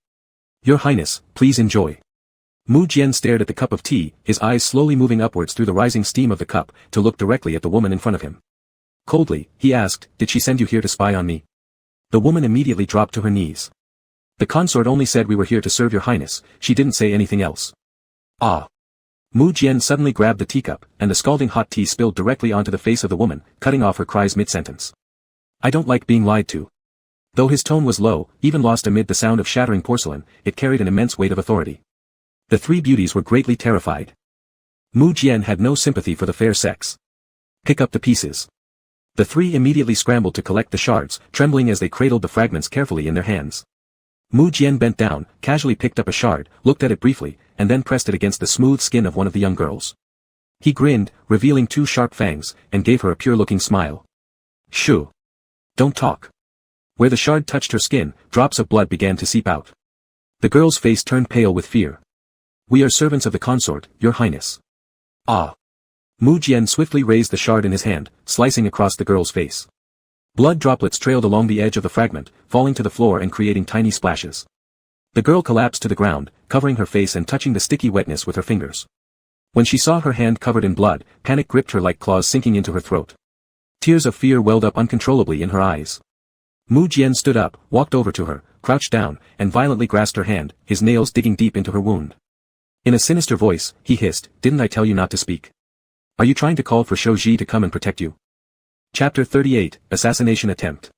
Your Highness, please enjoy. Mu Jian stared at the cup of tea, his eyes slowly moving upwards through the rising steam of the cup, to look directly at the woman in front of him. Coldly, he asked, did she send you here to spy on me? The woman immediately dropped to her knees. The consort only said we were here to serve your Highness, she didn't say anything else. Ah. Mu Jian suddenly grabbed the teacup, and the scalding hot tea spilled directly onto the face of the woman, cutting off her cries mid-sentence. I don't like being lied to. Though his tone was low, even lost amid the sound of shattering porcelain, it carried an immense weight of authority. The three beauties were greatly terrified. Mu Jian had no sympathy for the fair sex. Pick up the pieces. The three immediately scrambled to collect the shards, trembling as they cradled the fragments carefully in their hands. Mu Jian bent down, casually picked up a shard, looked at it briefly, and then pressed it against the smooth skin of one of the young girls. He grinned, revealing two sharp fangs, and gave her a pure-looking smile. Shoo. Don't talk. Where the shard touched her skin, drops of blood began to seep out. The girl's face turned pale with fear. We are servants of the consort, your Highness. Ah. Mu Jian swiftly raised the shard in his hand, slicing across the girl's face. Blood droplets trailed along the edge of the fragment, falling to the floor and creating tiny splashes. The girl collapsed to the ground, covering her face and touching the sticky wetness with her fingers. When she saw her hand covered in blood, panic gripped her like claws sinking into her throat. Tears of fear welled up uncontrollably in her eyes. Mu Jian stood up, walked over to her, crouched down, and violently grasped her hand, his nails digging deep into her wound. In a sinister voice, he hissed, didn't I tell you not to speak? Are you trying to call for Shou Ji to come and protect you? Chapter 38, Assassination Attempt.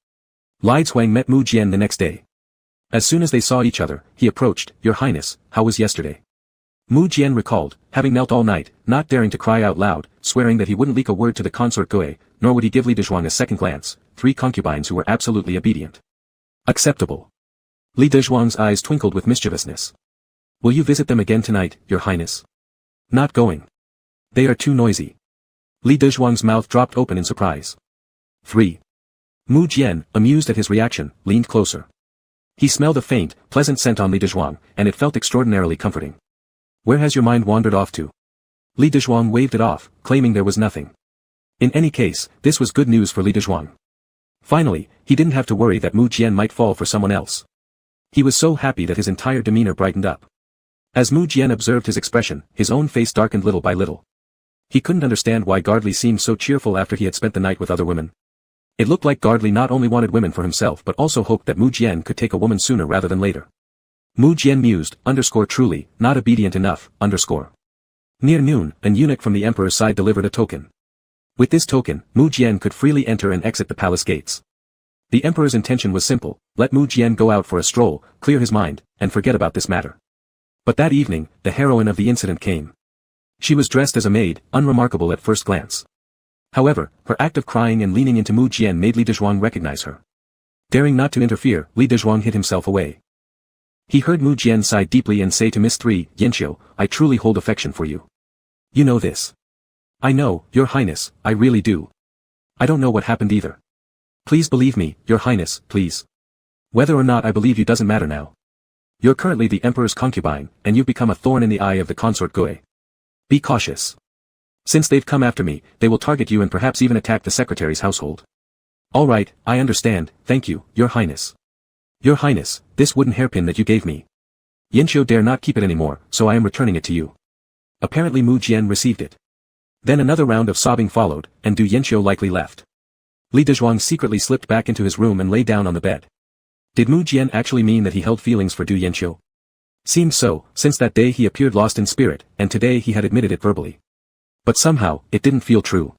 Li Cuang met Mu Jian the next day. As soon as they saw each other, he approached, Your Highness, how was yesterday? Mu Jian recalled, having knelt all night, not daring to cry out loud, swearing that he wouldn't leak a word to the consort Gui, nor would he give Li Dezhuang a second glance, three concubines who were absolutely obedient. Acceptable. Li Dezhuang's eyes twinkled with mischievousness. Will you visit them again tonight, Your Highness? Not going. They are too noisy. Li Dezhuang's mouth dropped open in surprise. 3. Mu Jian, amused at his reaction, leaned closer. He smelled a faint, pleasant scent on Li Dezhuang, and it felt extraordinarily comforting. Where has your mind wandered off to? Li Dezhuang waved it off, claiming there was nothing. In any case, this was good news for Li Dezhuang. Finally, he didn't have to worry that Mu Jian might fall for someone else. He was so happy that his entire demeanor brightened up. As Mu Jian observed his expression, his own face darkened little by little. He couldn't understand why Gardley seemed so cheerful after he had spent the night with other women. It looked like Gardley not only wanted women for himself but also hoped that Mu Jian could take a woman sooner rather than later. Mu Jian mused, truly, not obedient enough, Near noon, an eunuch from the emperor's side delivered a token. With this token, Mu Jian could freely enter and exit the palace gates. The emperor's intention was simple, let Mu Jian go out for a stroll, clear his mind, and forget about this matter. But that evening, the heroine of the incident came. She was dressed as a maid, unremarkable at first glance. However, her act of crying and leaning into Mu Jian made Li Dezhuang recognize her. Daring not to interfere, Li Dezhuang hid himself away. He heard Mu Jian sigh deeply and say to Miss 3, Yanqiu, I truly hold affection for you. You know this. I know, Your Highness, I really do. I don't know what happened either. Please believe me, Your Highness, please. Whether or not I believe you doesn't matter now. You're currently the emperor's concubine, and you've become a thorn in the eye of the consort Gui. Be cautious. Since they've come after me, they will target you and perhaps even attack the secretary's household. All right, I understand, thank you, Your Highness. Your Highness, this wooden hairpin that you gave me. Yanqiu dare not keep it anymore, so I am returning it to you. Apparently Mu Jian received it. Then another round of sobbing followed, and Du Yanqiu likely left. Li Dezhuang secretly slipped back into his room and lay down on the bed. Did Mu Jian actually mean that he held feelings for Du Yanqiu? Seemed so, since that day he appeared lost in spirit, and today he had admitted it verbally. But somehow, it didn't feel true.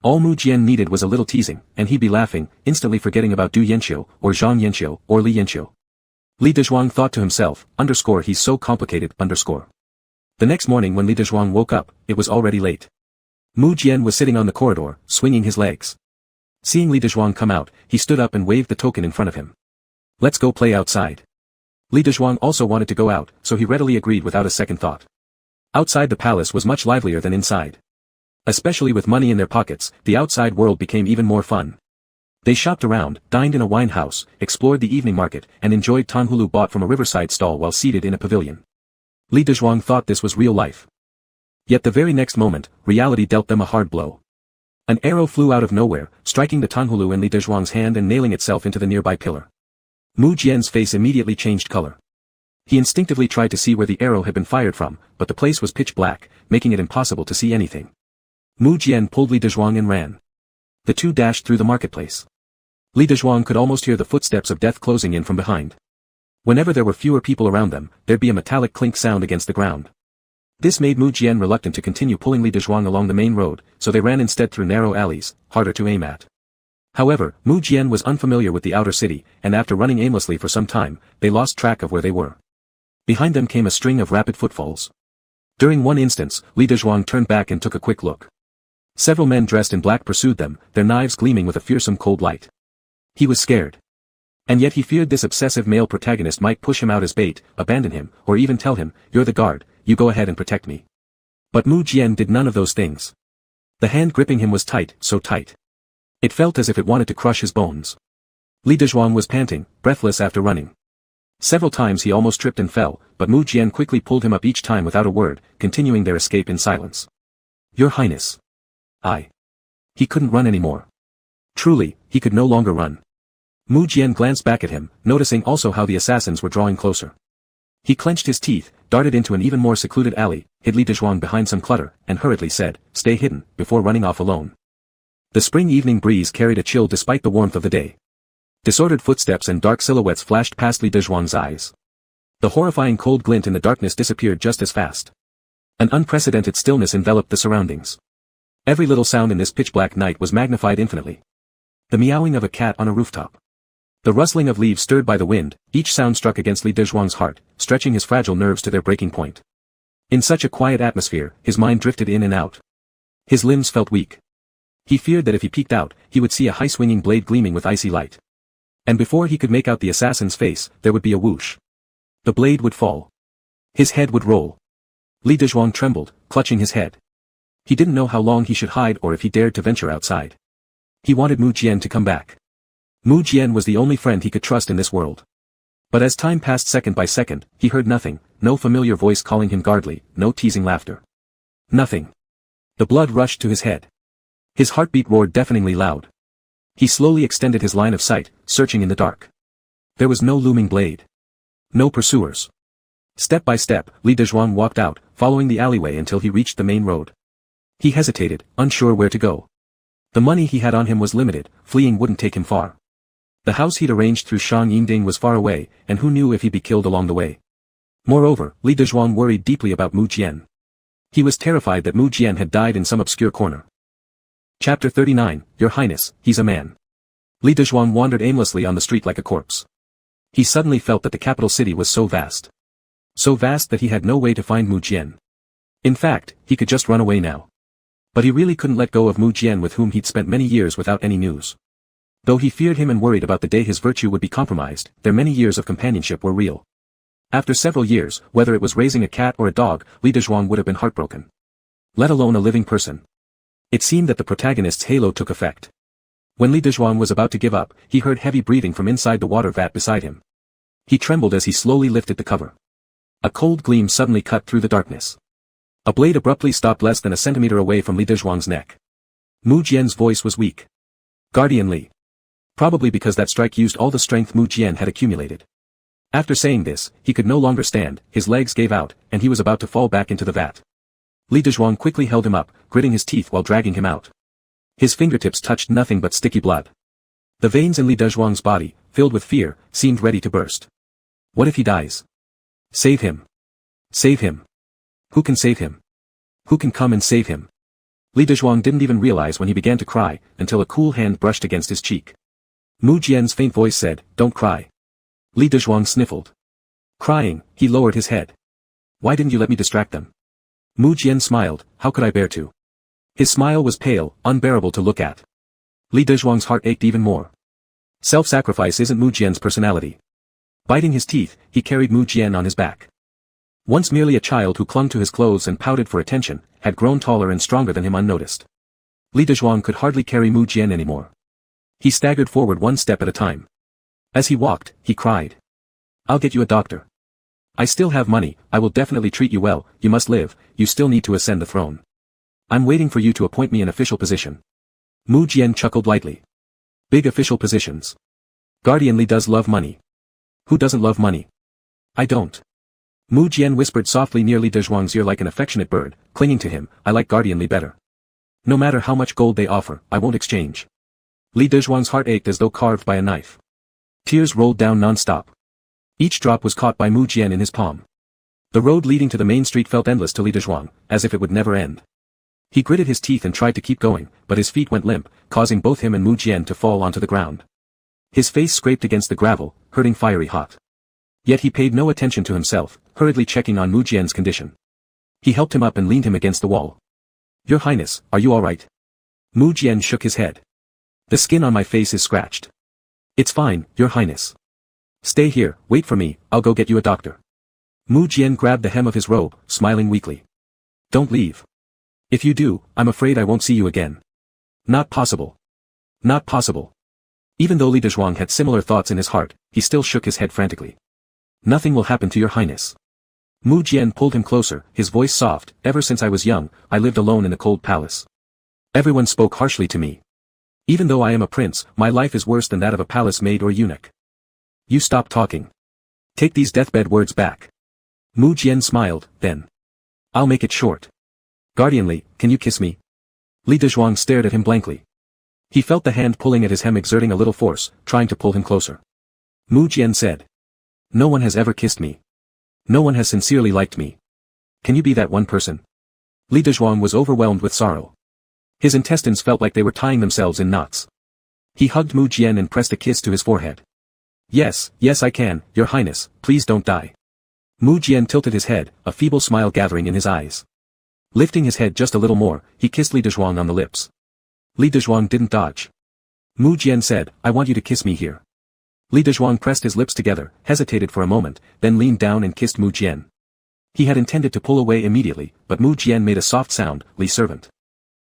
All Mu Jian needed was a little teasing, and he'd be laughing, instantly forgetting about Du Yanqiu, or Zhang Yanqiu, or Li Yanqiu. Li Dezhuang thought to himself, he's so complicated, The next morning when Li Dezhuang woke up, it was already late. Mu Jian was sitting on the corridor, swinging his legs. Seeing Li Dezhuang come out, he stood up and waved the token in front of him. Let's go play outside. Li Dezhuang also wanted to go out, so he readily agreed without a second thought. Outside the palace was much livelier than inside. Especially with money in their pockets, the outside world became even more fun. They shopped around, dined in a wine house, explored the evening market, and enjoyed tanhulu bought from a riverside stall while seated in a pavilion. Li Dezhuang thought this was real life. Yet the very next moment, reality dealt them a hard blow. An arrow flew out of nowhere, striking the tanhulu in Li Dezhuang's hand and nailing itself into the nearby pillar. Mu Jian's face immediately changed color. He instinctively tried to see where the arrow had been fired from, but the place was pitch black, making it impossible to see anything. Mu Jian pulled Li Dezhuang and ran. The two dashed through the marketplace. Li Dezhuang could almost hear the footsteps of death closing in from behind. Whenever there were fewer people around them, there'd be a metallic clink sound against the ground. This made Mu Jian reluctant to continue pulling Li Dezhuang along the main road, so they ran instead through narrow alleys, harder to aim at. However, Mu Jian was unfamiliar with the outer city, and after running aimlessly for some time, they lost track of where they were. Behind them came a string of rapid footfalls. During one instance, Li Dezhuang turned back and took a quick look. Several men dressed in black pursued them, their knives gleaming with a fearsome cold light. He was scared. And yet he feared this obsessive male protagonist might push him out as bait, abandon him, or even tell him, "You're the guard, you go ahead and protect me." But Mu Jian did none of those things. The hand gripping him was tight, so tight. It felt as if it wanted to crush his bones. Li Dezhuang was panting, breathless after running. Several times he almost tripped and fell, but Mu Jian quickly pulled him up each time without a word, continuing their escape in silence. "Your Highness." He couldn't run anymore. Truly, he could no longer run. Mu Jian glanced back at him, noticing also how the assassins were drawing closer. He clenched his teeth, darted into an even more secluded alley, hid Li Dezhuang behind some clutter, and hurriedly said, "Stay hidden," before running off alone. The spring evening breeze carried a chill despite the warmth of the day. Disordered footsteps and dark silhouettes flashed past Li Dezhuang's eyes. The horrifying cold glint in the darkness disappeared just as fast. An unprecedented stillness enveloped the surroundings. Every little sound in this pitch-black night was magnified infinitely. The meowing of a cat on a rooftop. The rustling of leaves stirred by the wind, each sound struck against Li Dezhuang's heart, stretching his fragile nerves to their breaking point. In such a quiet atmosphere, his mind drifted in and out. His limbs felt weak. He feared that if he peeked out, he would see a high-swinging blade gleaming with icy light. And before he could make out the assassin's face, there would be a whoosh. The blade would fall. His head would roll. Li Dezhuang trembled, clutching his head. He didn't know how long he should hide or if he dared to venture outside. He wanted Mu Jian to come back. Mu Jian was the only friend he could trust in this world. But as time passed second by second, he heard nothing, no familiar voice calling him guardly, no teasing laughter. Nothing. The blood rushed to his head. His heartbeat roared deafeningly loud. He slowly extended his line of sight, searching in the dark. There was no looming blade. No pursuers. Step by step, Li Dezhuang walked out, following the alleyway until he reached the main road. He hesitated, unsure where to go. The money he had on him was limited, fleeing wouldn't take him far. The house he'd arranged through Shang Yingding was far away, and who knew if he'd be killed along the way. Moreover, Li Dezhuang worried deeply about Mu Jian. He was terrified that Mu Jian had died in some obscure corner. Chapter 39, Your Highness, he's a man. Li Dezhuang wandered aimlessly on the street like a corpse. He suddenly felt that the capital city was so vast. So vast that he had no way to find Mu Jian. In fact, he could just run away now. But he really couldn't let go of Mu Jian with whom he'd spent many years without any news. Though he feared him and worried about the day his virtue would be compromised, their many years of companionship were real. After several years, whether it was raising a cat or a dog, Li Dezhuang would have been heartbroken. Let alone a living person. It seemed that the protagonist's halo took effect. When Li Dezhuang was about to give up, he heard heavy breathing from inside the water vat beside him. He trembled as he slowly lifted the cover. A cold gleam suddenly cut through the darkness. A blade abruptly stopped less than a centimeter away from Li Dezhuang's neck. Mu Jian's voice was weak. Guardian Li. Probably because that strike used all the strength Mu Jian had accumulated. After saying this, he could no longer stand, his legs gave out, and he was about to fall back into the vat. Li Dezhuang quickly held him up, gritting his teeth while dragging him out. His fingertips touched nothing but sticky blood. The veins in Li Dezhuang's body, filled with fear, seemed ready to burst. What if he dies? Save him. Save him. Who can save him? Who can come and save him? Li Dezhuang didn't even realize when he began to cry, until a cool hand brushed against his cheek. Mu Jian's faint voice said, "Don't cry." Li Dezhuang sniffled. Crying, he lowered his head. Why didn't you let me distract them? Mu Jian smiled, how could I bear to? His smile was pale, unbearable to look at. Li Dezhuang's heart ached even more. Self-sacrifice isn't Mu Jian's personality. Biting his teeth, he carried Mu Jian on his back. Once merely a child who clung to his clothes and pouted for attention, had grown taller and stronger than him unnoticed. Li Dezhuang could hardly carry Mu Jian anymore. He staggered forward one step at a time. As he walked, he cried. I'll get you a doctor. I still have money, I will definitely treat you well, you must live, you still need to ascend the throne. I'm waiting for you to appoint me an official position. Mu Jian chuckled lightly. Big official positions. Guardian Li does love money. Who doesn't love money? I don't. Mu Jian whispered softly near Li Dezhuang's ear like an affectionate bird, clinging to him, I like Guardian Li better. No matter how much gold they offer, I won't exchange. Li Dezhuang's heart ached as though carved by a knife. Tears rolled down non-stop. Each drop was caught by Mu Jian in his palm. The road leading to the main street felt endless to Li Dezhuang, as if it would never end. He gritted his teeth and tried to keep going, but his feet went limp, causing both him and Mu Jian to fall onto the ground. His face scraped against the gravel, hurting fiery hot. Yet he paid no attention to himself, hurriedly checking on Mu Jian's condition. He helped him up and leaned him against the wall. Your Highness, are you all right? Mu Jian shook his head. The skin on my face is scratched. It's fine, Your Highness. Stay here, wait for me, I'll go get you a doctor. Mu Jian grabbed the hem of his robe, smiling weakly. Don't leave. If you do, I'm afraid I won't see you again. Not possible. Not possible. Even though Li Dezhuang had similar thoughts in his heart, he still shook his head frantically. Nothing will happen to Your Highness. Mu Jian pulled him closer, his voice soft, ever since I was young, I lived alone in a cold palace. Everyone spoke harshly to me. Even though I am a prince, my life is worse than that of a palace maid or eunuch. You stop talking. Take these deathbed words back. Mu Jian smiled, then. I'll make it short. Guardian Li, can you kiss me? Li Dezhuang stared at him blankly. He felt the hand pulling at his hem exerting a little force, trying to pull him closer. Mu Jian said. No one has ever kissed me. No one has sincerely liked me. Can you be that one person? Li Dezhuang was overwhelmed with sorrow. His intestines felt like they were tying themselves in knots. He hugged Mu Jian and pressed a kiss to his forehead. Yes, yes I can, Your Highness, please don't die. Mu Jian tilted his head, a feeble smile gathering in his eyes. Lifting his head just a little more, he kissed Li Dezhuang on the lips. Li Dezhuang didn't dodge. Mu Jian said, I want you to kiss me here. Li Dezhuang pressed his lips together, hesitated for a moment, then leaned down and kissed Mu Jian. He had intended to pull away immediately, but Mu Jian made a soft sound, Li servant.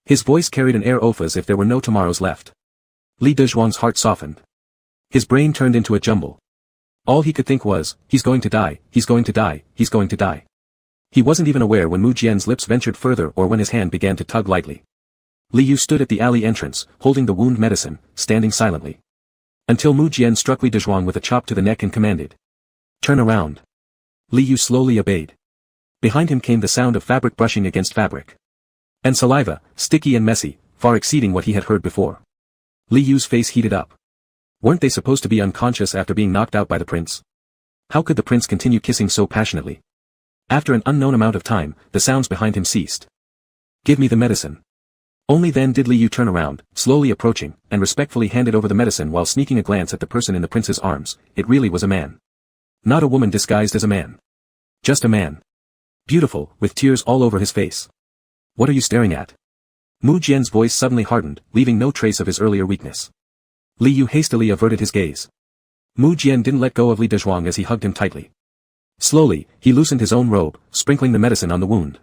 His voice carried an air of as if there were no tomorrows left. Li Dezhuang's heart softened. His brain turned into a jumble. All he could think was, he's going to die, he's going to die, he's going to die. He wasn't even aware when Mu Jian's lips ventured further or when his hand began to tug lightly. Li Yu stood at the alley entrance, holding the wound medicine, standing silently. Until Mu Jian struck Li Dezhuang with a chop to the neck and commanded. Turn around. Li Yu slowly obeyed. Behind him came the sound of fabric brushing against fabric. And saliva, sticky and messy, far exceeding what he had heard before. Li Yu's face heated up. Weren't they supposed to be unconscious after being knocked out by the prince? How could the prince continue kissing so passionately? After an unknown amount of time, the sounds behind him ceased. Give me the medicine. Only then did Li Yu turn around, slowly approaching, and respectfully handed over the medicine while sneaking a glance at the person in the prince's arms. It really was a man. Not a woman disguised as a man. Just a man. Beautiful, with tears all over his face. What are you staring at? Mu Jian's voice suddenly hardened, leaving no trace of his earlier weakness. Li Yu hastily averted his gaze. Mu Jian didn't let go of Li Dezhuang as he hugged him tightly. Slowly, he loosened his own robe, sprinkling the medicine on the wound.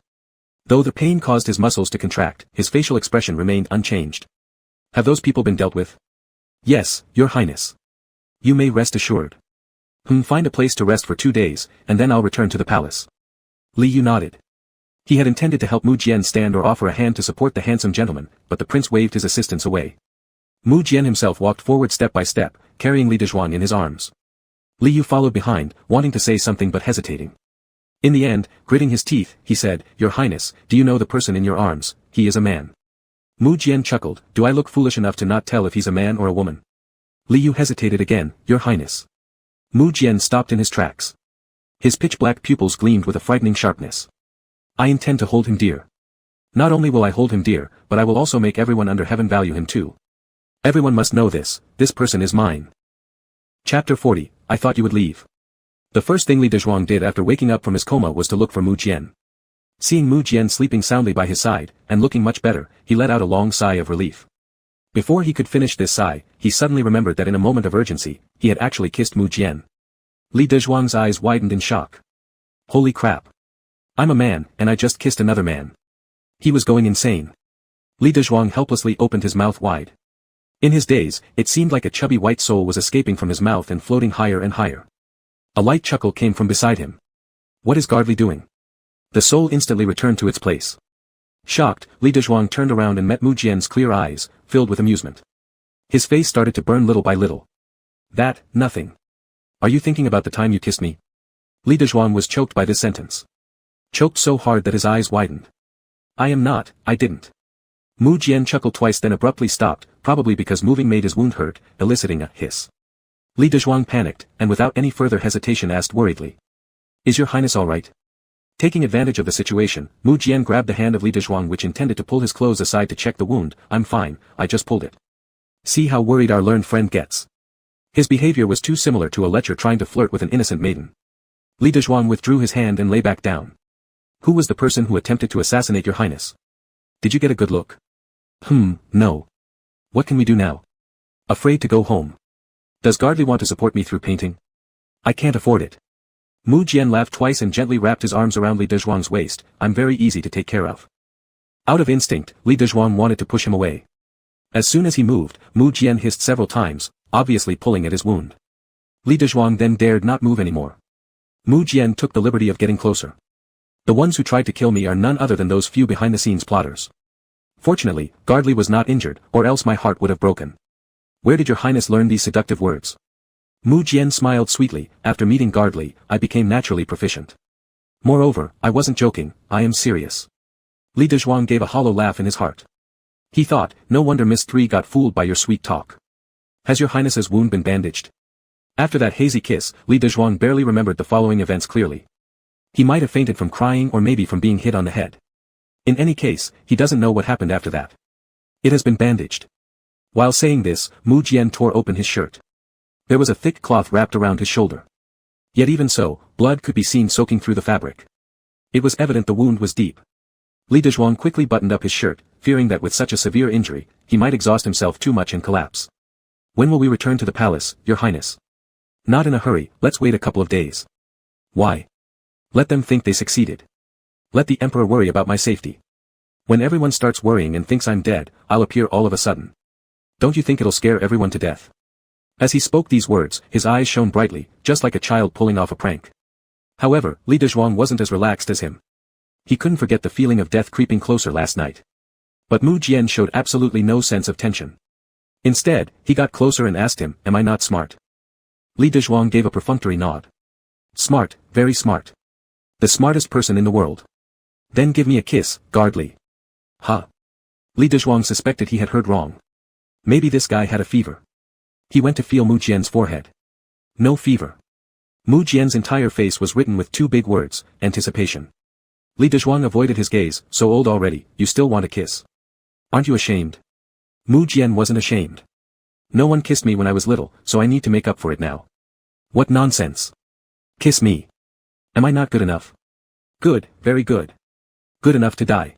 Though the pain caused his muscles to contract, his facial expression remained unchanged. Have those people been dealt with? Yes, Your Highness. You may rest assured. Find a place to rest for 2 days, and then I'll return to the palace. Li Yu nodded. He had intended to help Mu Jian stand or offer a hand to support the handsome gentleman, but the prince waved his assistance away. Mu Jian himself walked forward step by step, carrying Li Dezhuang in his arms. Li Yu followed behind, wanting to say something but hesitating. In the end, gritting his teeth, he said, Your Highness, do you know the person in your arms? He is a man. Mu Jian chuckled, do I look foolish enough to not tell if he's a man or a woman? Li Yu hesitated again, Your Highness. Mu Jian stopped in his tracks. His pitch-black pupils gleamed with a frightening sharpness. I intend to hold him dear. Not only will I hold him dear, but I will also make everyone under heaven value him too. Everyone must know this person is mine. Chapter 40, I thought you would leave. The first thing Li Dezhuang did after waking up from his coma was to look for Mu Jian. Seeing Mu Jian sleeping soundly by his side, and looking much better, he let out a long sigh of relief. Before he could finish this sigh, he suddenly remembered that in a moment of urgency, he had actually kissed Mu Jian. Li Dezhuang's eyes widened in shock. Holy crap. I'm a man, and I just kissed another man. He was going insane. Li Dezhuang helplessly opened his mouth wide. In his daze, it seemed like a chubby white soul was escaping from his mouth and floating higher and higher. A light chuckle came from beside him. What is Gardley doing? The soul instantly returned to its place. Shocked, Li Dezhuang turned around and met Mu Jian's clear eyes, filled with amusement. His face started to burn little by little. Nothing. Are you thinking about the time you kissed me? Li Dezhuang was choked by this sentence. Choked so hard that his eyes widened. I am not, I didn't. Mu Jian chuckled twice then abruptly stopped, probably because moving made his wound hurt, eliciting a hiss. Li Dezhuang panicked, and without any further hesitation asked worriedly. Is your highness all right? Taking advantage of the situation, Mu Jian grabbed the hand of Li Dezhuang which intended to pull his clothes aside to check the wound. I'm fine, I just pulled it. See how worried our learned friend gets. His behavior was too similar to a lecher trying to flirt with an innocent maiden. Li Dezhuang withdrew his hand and lay back down. Who was the person who attempted to assassinate your highness? Did you get a good look? No. What can we do now? Afraid to go home. Does Gardley want to support me through painting? I can't afford it. Mu Jian laughed twice and gently wrapped his arms around Li Dezhuang's waist. I'm very easy to take care of. Out of instinct, Li Dezhuang wanted to push him away. As soon as he moved, Mu Jian hissed several times, obviously pulling at his wound. Li Dezhuang then dared not move anymore. Mu Jian took the liberty of getting closer. The ones who tried to kill me are none other than those few behind-the-scenes plotters. Fortunately, Gardley was not injured, or else my heart would have broken. Where did your highness learn these seductive words? Mu Jian smiled sweetly. After meeting Gardley, I became naturally proficient. Moreover, I wasn't joking, I am serious. Li Dezhuang gave a hollow laugh in his heart. He thought, no wonder Miss 3 got fooled by your sweet talk. Has your highness's wound been bandaged? After that hazy kiss, Li Dezhuang barely remembered the following events clearly. He might have fainted from crying or maybe from being hit on the head. In any case, he doesn't know what happened after that. It has been bandaged. While saying this, Mu Jian tore open his shirt. There was a thick cloth wrapped around his shoulder. Yet even so, blood could be seen soaking through the fabric. It was evident the wound was deep. Li Dezhuang quickly buttoned up his shirt, fearing that with such a severe injury, he might exhaust himself too much and collapse. When will we return to the palace, your highness? Not in a hurry, let's wait a couple of days. Why? Let them think they succeeded. Let the emperor worry about my safety. When everyone starts worrying and thinks I'm dead, I'll appear all of a sudden. Don't you think it'll scare everyone to death? As he spoke these words, his eyes shone brightly, just like a child pulling off a prank. However, Li Dezhuang wasn't as relaxed as him. He couldn't forget the feeling of death creeping closer last night. But Mu Jian showed absolutely no sense of tension. Instead, he got closer and asked him, am I not smart? Li Dezhuang gave a perfunctory nod. Smart, very smart. The smartest person in the world. Then give me a kiss, Gardley. Huh. Li Dezhuang suspected he had heard wrong. Maybe this guy had a fever. He went to feel Mu Jian's forehead. No fever. Mu Jian's entire face was written with two big words, anticipation. Li Dezhuang avoided his gaze, so old already, you still want a kiss. Aren't you ashamed? Mu Jian wasn't ashamed. No one kissed me when I was little, so I need to make up for it now. What nonsense. Kiss me. Am I not good enough? Good, very good. Good enough to die.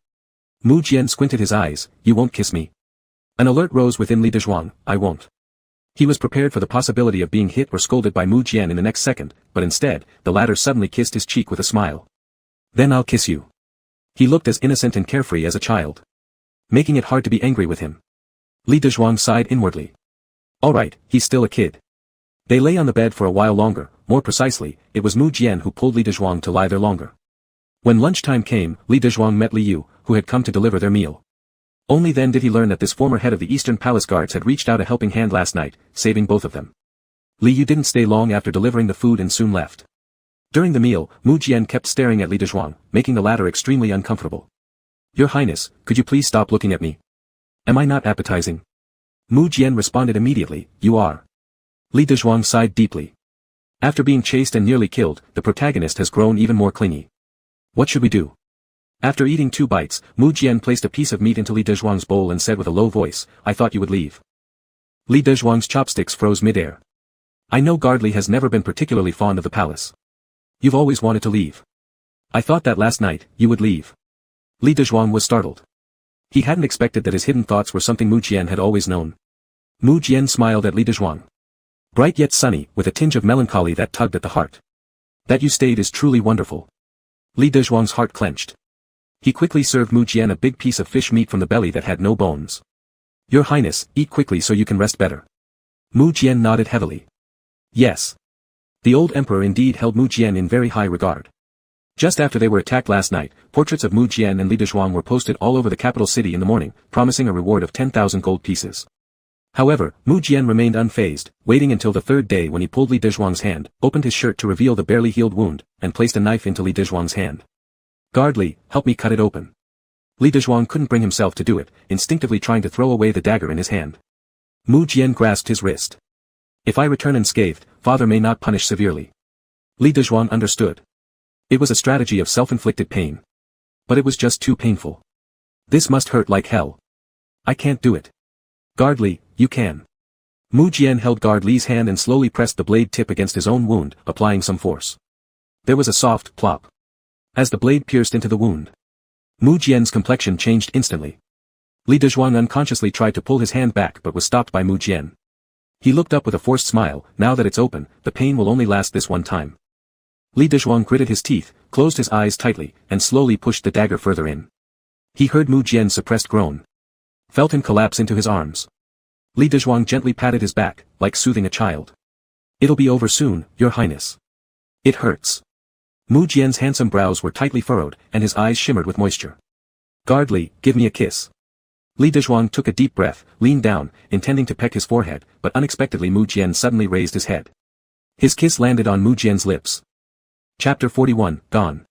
Mu Jian squinted his eyes, you won't kiss me. An alert rose within Li Dezhuang, I won't. He was prepared for the possibility of being hit or scolded by Mu Jian in the next second, but instead, the latter suddenly kissed his cheek with a smile. Then I'll kiss you. He looked as innocent and carefree as a child. Making it hard to be angry with him. Li Dezhuang sighed inwardly. Alright, he's still a kid. They lay on the bed for a while longer, more precisely, it was Mu Jian who pulled Li Dezhuang to lie there longer. When lunchtime came, Li Dezhuang met Li Yu, who had come to deliver their meal. Only then did he learn that this former head of the Eastern Palace Guards had reached out a helping hand last night, saving both of them. Li Yu didn't stay long after delivering the food and soon left. During the meal, Mu Jian kept staring at Li Dezhuang, making the latter extremely uncomfortable. Your Highness, could you please stop looking at me? Am I not appetizing? Mu Jian responded immediately, you are. Li Dezhuang sighed deeply. After being chased and nearly killed, the protagonist has grown even more clingy. What should we do? After eating 2 bites, Mu Jian placed a piece of meat into Li Dezhuang's bowl and said with a low voice, I thought you would leave. Li Dezhuang's chopsticks froze midair. I know Guard Li has never been particularly fond of the palace. You've always wanted to leave. I thought that last night, you would leave. Li Dezhuang was startled. He hadn't expected that his hidden thoughts were something Mu Jian had always known. Mu Jian smiled at Li Dezhuang. Bright yet sunny, with a tinge of melancholy that tugged at the heart. That you stayed is truly wonderful. Li Dezhuang's heart clenched. He quickly served Mu Jian a big piece of fish meat from the belly that had no bones. Your Highness, eat quickly so you can rest better. Mu Jian nodded heavily. Yes. The old emperor indeed held Mu Jian in very high regard. Just after they were attacked last night, portraits of Mu Jian and Li Dezhuang were posted all over the capital city in the morning, promising a reward of 10,000 gold pieces. However, Mu Jian remained unfazed, waiting until the 3rd day when he pulled Li Dezhuang's hand, opened his shirt to reveal the barely healed wound, and placed a knife into Li Dezhuang's hand. Guard Li, help me cut it open. Li Dezhuang couldn't bring himself to do it, instinctively trying to throw away the dagger in his hand. Mu Jian grasped his wrist. If I return unscathed, father may not punish severely. Li Dezhuang understood. It was a strategy of self-inflicted pain. But it was just too painful. This must hurt like hell. I can't do it. Guard Li, you can. Mu Jian held Guard Li's hand and slowly pressed the blade tip against his own wound, applying some force. There was a soft plop. As the blade pierced into the wound, Mu Jian's complexion changed instantly. Li Dezhuang unconsciously tried to pull his hand back but was stopped by Mu Jian. He looked up with a forced smile, now that it's open, the pain will only last this one time. Li Dezhuang gritted his teeth, closed his eyes tightly, and slowly pushed the dagger further in. He heard Mu Jian's suppressed groan. Felt him collapse into his arms. Li Dezhuang gently patted his back, like soothing a child. It'll be over soon, Your Highness. It hurts. Mu Jian's handsome brows were tightly furrowed, and his eyes shimmered with moisture. Guard Li, give me a kiss. Li Dezhuang took a deep breath, leaned down, intending to peck his forehead, but unexpectedly Mu Jian suddenly raised his head. His kiss landed on Mu Jian's lips. Chapter 41, Gone.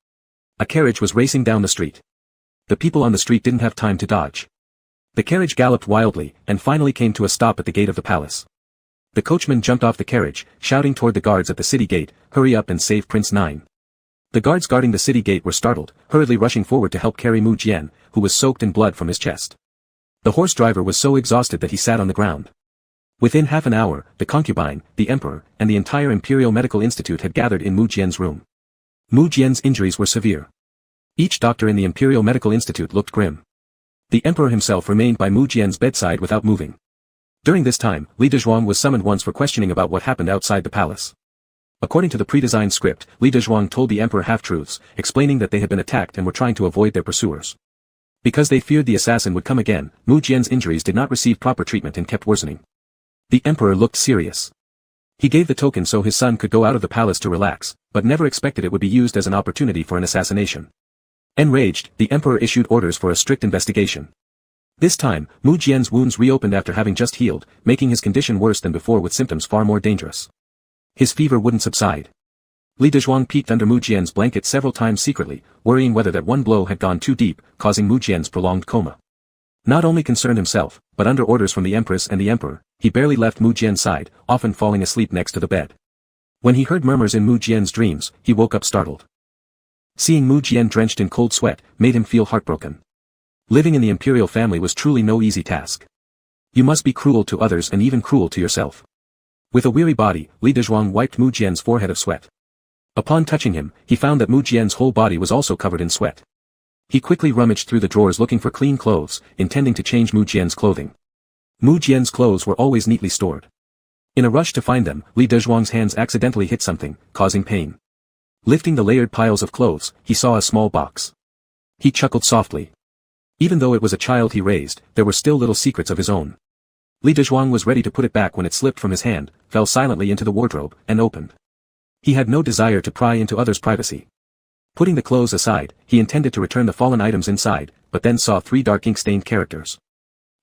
A carriage was racing down the street. The people on the street didn't have time to dodge. The carriage galloped wildly, and finally came to a stop at the gate of the palace. The coachman jumped off the carriage, shouting toward the guards at the city gate, hurry up and save Prince Nine. The guards guarding the city gate were startled, hurriedly rushing forward to help carry Mu Jian, who was soaked in blood from his chest. The horse driver was so exhausted that he sat on the ground. Within half an hour, the concubine, the emperor, and the entire Imperial Medical Institute had gathered in Mu Jian's room. Mu Jian's injuries were severe. Each doctor in the Imperial Medical Institute looked grim. The emperor himself remained by Mu Jian's bedside without moving. During this time, Li Dezhuang was summoned once for questioning about what happened outside the palace. According to the pre-designed script, Li Dezhuang told the emperor half-truths, explaining that they had been attacked and were trying to avoid their pursuers. Because they feared the assassin would come again, Mu Jian's injuries did not receive proper treatment and kept worsening. The emperor looked serious. He gave the token so his son could go out of the palace to relax, but never expected it would be used as an opportunity for an assassination. Enraged, the emperor issued orders for a strict investigation. This time, Mu Jian's wounds reopened after having just healed, making his condition worse than before with symptoms far more dangerous. His fever wouldn't subside. Li Dezhuang peeked under Mu Jian's blanket several times secretly, worrying whether that one blow had gone too deep, causing Mu Jian's prolonged coma. Not only concerned himself, but under orders from the empress and the emperor, he barely left Mu Jian's side, often falling asleep next to the bed. When he heard murmurs in Mu Jian's dreams, he woke up startled. Seeing Mu Jian drenched in cold sweat, made him feel heartbroken. Living in the imperial family was truly no easy task. You must be cruel to others and even cruel to yourself. With a weary body, Li Dezhuang wiped Mu Jian's forehead of sweat. Upon touching him, he found that Mu Jian's whole body was also covered in sweat. He quickly rummaged through the drawers looking for clean clothes, intending to change Mu Jian's clothing. Mu Jian's clothes were always neatly stored. In a rush to find them, Li Dezhuang's hands accidentally hit something, causing pain. Lifting the layered piles of clothes, he saw a small box. He chuckled softly. Even though it was a child he raised, there were still little secrets of his own. Li Dezhuang was ready to put it back when it slipped from his hand, fell silently into the wardrobe, and opened. He had no desire to pry into others' privacy. Putting the clothes aside, he intended to return the fallen items inside, but then saw 3 dark ink-stained characters.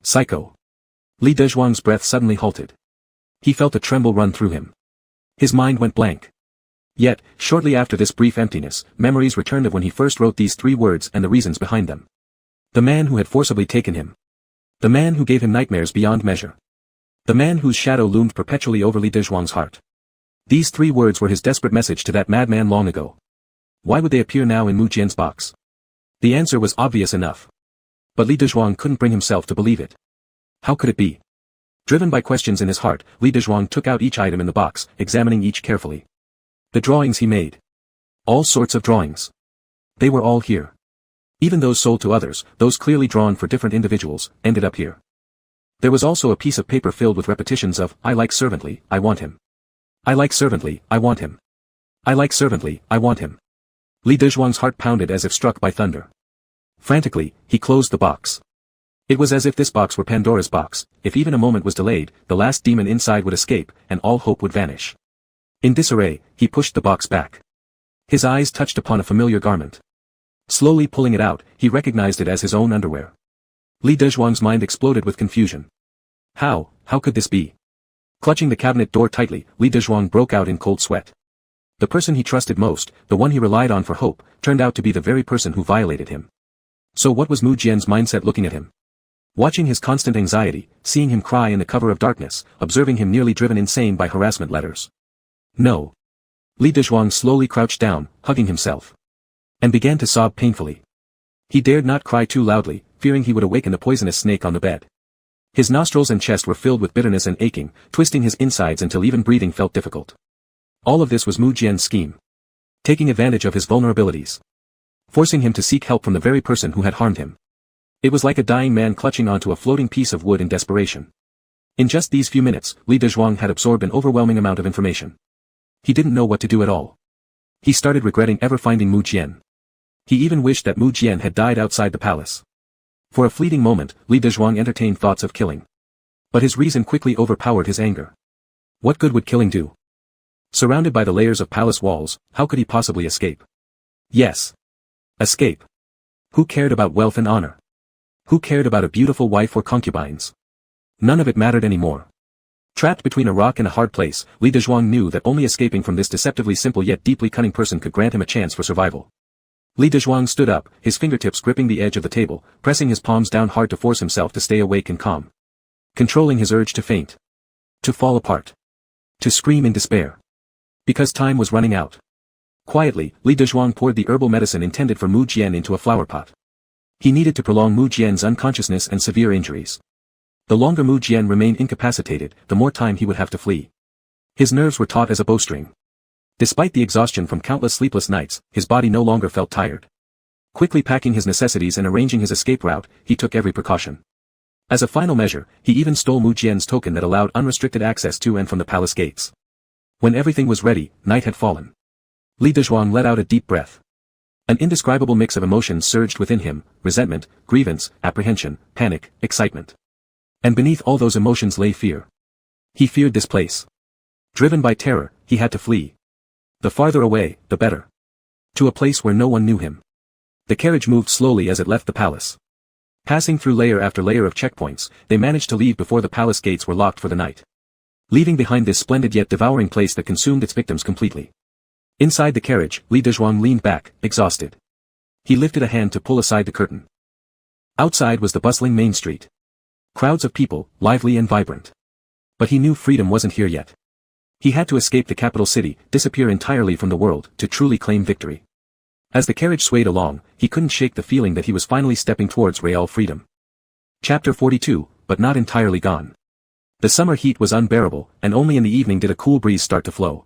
Psycho. Li Dezhuang's breath suddenly halted. He felt a tremble run through him. His mind went blank. Yet, shortly after this brief emptiness, memories returned of when he first wrote these 3 words and the reasons behind them. The man who had forcibly taken him. The man who gave him nightmares beyond measure. The man whose shadow loomed perpetually over Li Dezhuang's heart. These 3 words were his desperate message to that madman long ago. Why would they appear now in Mu Jian's box? The answer was obvious enough. But Li Dezhuang couldn't bring himself to believe it. How could it be? Driven by questions in his heart, Li Dezhuang took out each item in the box, examining each carefully. The drawings he made. All sorts of drawings. They were all here. Even those sold to others, those clearly drawn for different individuals, ended up here. There was also a piece of paper filled with repetitions of, I like servantly, I want him. I like servantly, I want him. I like servantly, I want him. Li Dezhuang's heart pounded as if struck by thunder. Frantically, he closed the box. It was as if this box were Pandora's box. If even a moment was delayed, the last demon inside would escape, and all hope would vanish. In disarray, he pushed the box back. His eyes touched upon a familiar garment. Slowly pulling it out, he recognized it as his own underwear. Li Dezhuang's mind exploded with confusion. How could this be? Clutching the cabinet door tightly, Li Dezhuang broke out in cold sweat. The person he trusted most, the one he relied on for hope, turned out to be the very person who violated him. So what was Mu Jian's mindset looking at him? Watching his constant anxiety, seeing him cry in the cover of darkness, observing him nearly driven insane by harassment letters. No. Li Dezhuang slowly crouched down, hugging himself. And began to sob painfully. He dared not cry too loudly, fearing he would awaken the poisonous snake on the bed. His nostrils and chest were filled with bitterness and aching, twisting his insides until even breathing felt difficult. All of this was Mu Jian's scheme. Taking advantage of his vulnerabilities. Forcing him to seek help from the very person who had harmed him. It was like a dying man clutching onto a floating piece of wood in desperation. In just these few minutes, Li Dezhuang had absorbed an overwhelming amount of information. He didn't know what to do at all. He started regretting ever finding Mu Jian. He even wished that Mu Jian had died outside the palace. For a fleeting moment, Li Dezhuang entertained thoughts of killing. But his reason quickly overpowered his anger. What good would killing do? Surrounded by the layers of palace walls, how could he possibly escape? Yes. Escape. Who cared about wealth and honor? Who cared about a beautiful wife or concubines? None of it mattered anymore. Trapped between a rock and a hard place, Li Dezhuang knew that only escaping from this deceptively simple yet deeply cunning person could grant him a chance for survival. Li Dezhuang stood up, his fingertips gripping the edge of the table, pressing his palms down hard to force himself to stay awake and calm. Controlling his urge to faint. To fall apart. To scream in despair. Because time was running out. Quietly, Li Dezhuang poured the herbal medicine intended for Mu Jian into a flower pot. He needed to prolong Mu Jian's unconsciousness and severe injuries. The longer Mu Jian remained incapacitated, the more time he would have to flee. His nerves were taut as a bowstring. Despite the exhaustion from countless sleepless nights, his body no longer felt tired. Quickly packing his necessities and arranging his escape route, he took every precaution. As a final measure, he even stole Mu Jian's token that allowed unrestricted access to and from the palace gates. When everything was ready, night had fallen. Li Dezhuang let out a deep breath. An indescribable mix of emotions surged within him, resentment, grievance, apprehension, panic, excitement. And beneath all those emotions lay fear. He feared this place. Driven by terror, he had to flee. The farther away, the better. To a place where no one knew him. The carriage moved slowly as it left the palace. Passing through layer after layer of checkpoints, they managed to leave before the palace gates were locked for the night. Leaving behind this splendid yet devouring place that consumed its victims completely. Inside the carriage, Li Dezhuang leaned back, exhausted. He lifted a hand to pull aside the curtain. Outside was the bustling main street. Crowds of people, lively and vibrant. But he knew freedom wasn't here yet. He had to escape the capital city, disappear entirely from the world, to truly claim victory. As the carriage swayed along, he couldn't shake the feeling that he was finally stepping towards real freedom. Chapter 42, but not entirely gone. The summer heat was unbearable, and only in the evening did a cool breeze start to flow.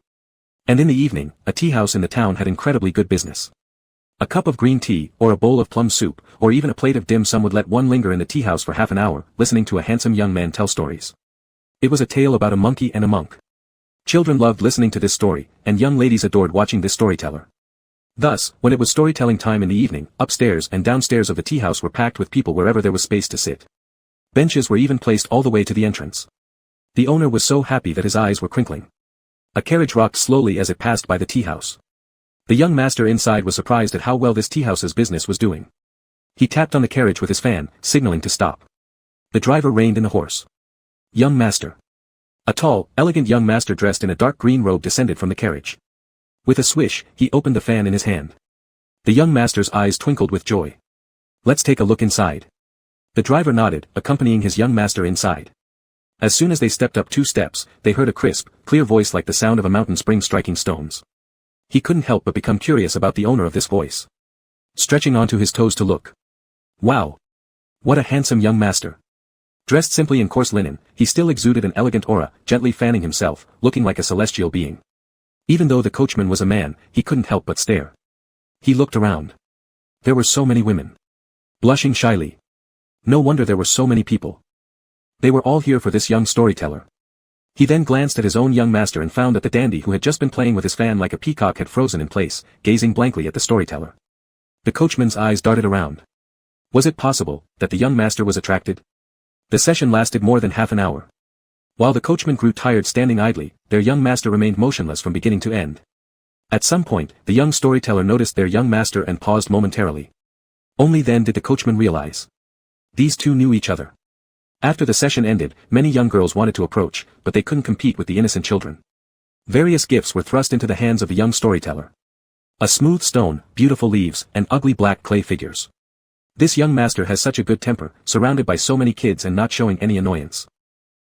And in the evening, a tea house in the town had incredibly good business. A cup of green tea, or a bowl of plum soup, or even a plate of dim sum would let one linger in the tea house for half an hour, listening to a handsome young man tell stories. It was a tale about a monkey and a monk. Children loved listening to this story, and young ladies adored watching this storyteller. Thus, when it was storytelling time in the evening, upstairs and downstairs of the tea house were packed with people wherever there was space to sit. Benches were even placed all the way to the entrance. The owner was so happy that his eyes were crinkling. A carriage rocked slowly as it passed by the tea house. The young master inside was surprised at how well this tea house's business was doing. He tapped on the carriage with his fan, signaling to stop. The driver reined in the horse. Young master. A tall, elegant young master dressed in a dark green robe descended from the carriage. With a swish, he opened the fan in his hand. The young master's eyes twinkled with joy. Let's take a look inside. The driver nodded, accompanying his young master inside. As soon as they stepped up 2 steps, they heard a crisp, clear voice like the sound of a mountain spring striking stones. He couldn't help but become curious about the owner of this voice. Stretching onto his toes to look. Wow! What a handsome young master. Dressed simply in coarse linen, he still exuded an elegant aura, gently fanning himself, looking like a celestial being. Even though the coachman was a man, he couldn't help but stare. He looked around. There were so many women. Blushing shyly. No wonder there were so many people. They were all here for this young storyteller. He then glanced at his own young master and found that the dandy who had just been playing with his fan like a peacock had frozen in place, gazing blankly at the storyteller. The coachman's eyes darted around. Was it possible that the young master was attracted? The session lasted more than half an hour. While the coachman grew tired standing idly, their young master remained motionless from beginning to end. At some point, the young storyteller noticed their young master and paused momentarily. Only then did the coachman realize. These two knew each other. After the session ended, many young girls wanted to approach, but they couldn't compete with the innocent children. Various gifts were thrust into the hands of the young storyteller. A smooth stone, beautiful leaves, and ugly black clay figures. This young master has such a good temper, surrounded by so many kids and not showing any annoyance.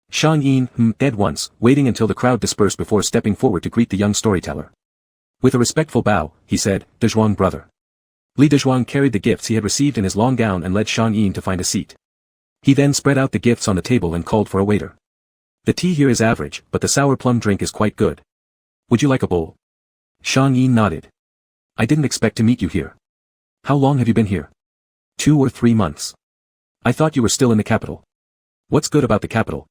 Shang Yin, dead once, waiting until the crowd dispersed before stepping forward to greet the young storyteller. With a respectful bow, he said, "Dezhuang brother." Li Dezhuang carried the gifts he had received in his long gown and led Shang Yin to find a seat. He then spread out the gifts on the table and called for a waiter. "The tea here is average, but the sour plum drink is quite good. Would you like a bowl?" Shang Yin nodded. "I didn't expect to meet you here. How long have you been here?" 2 or 3 months. "I thought you were still in the capital." "What's good about the capital?"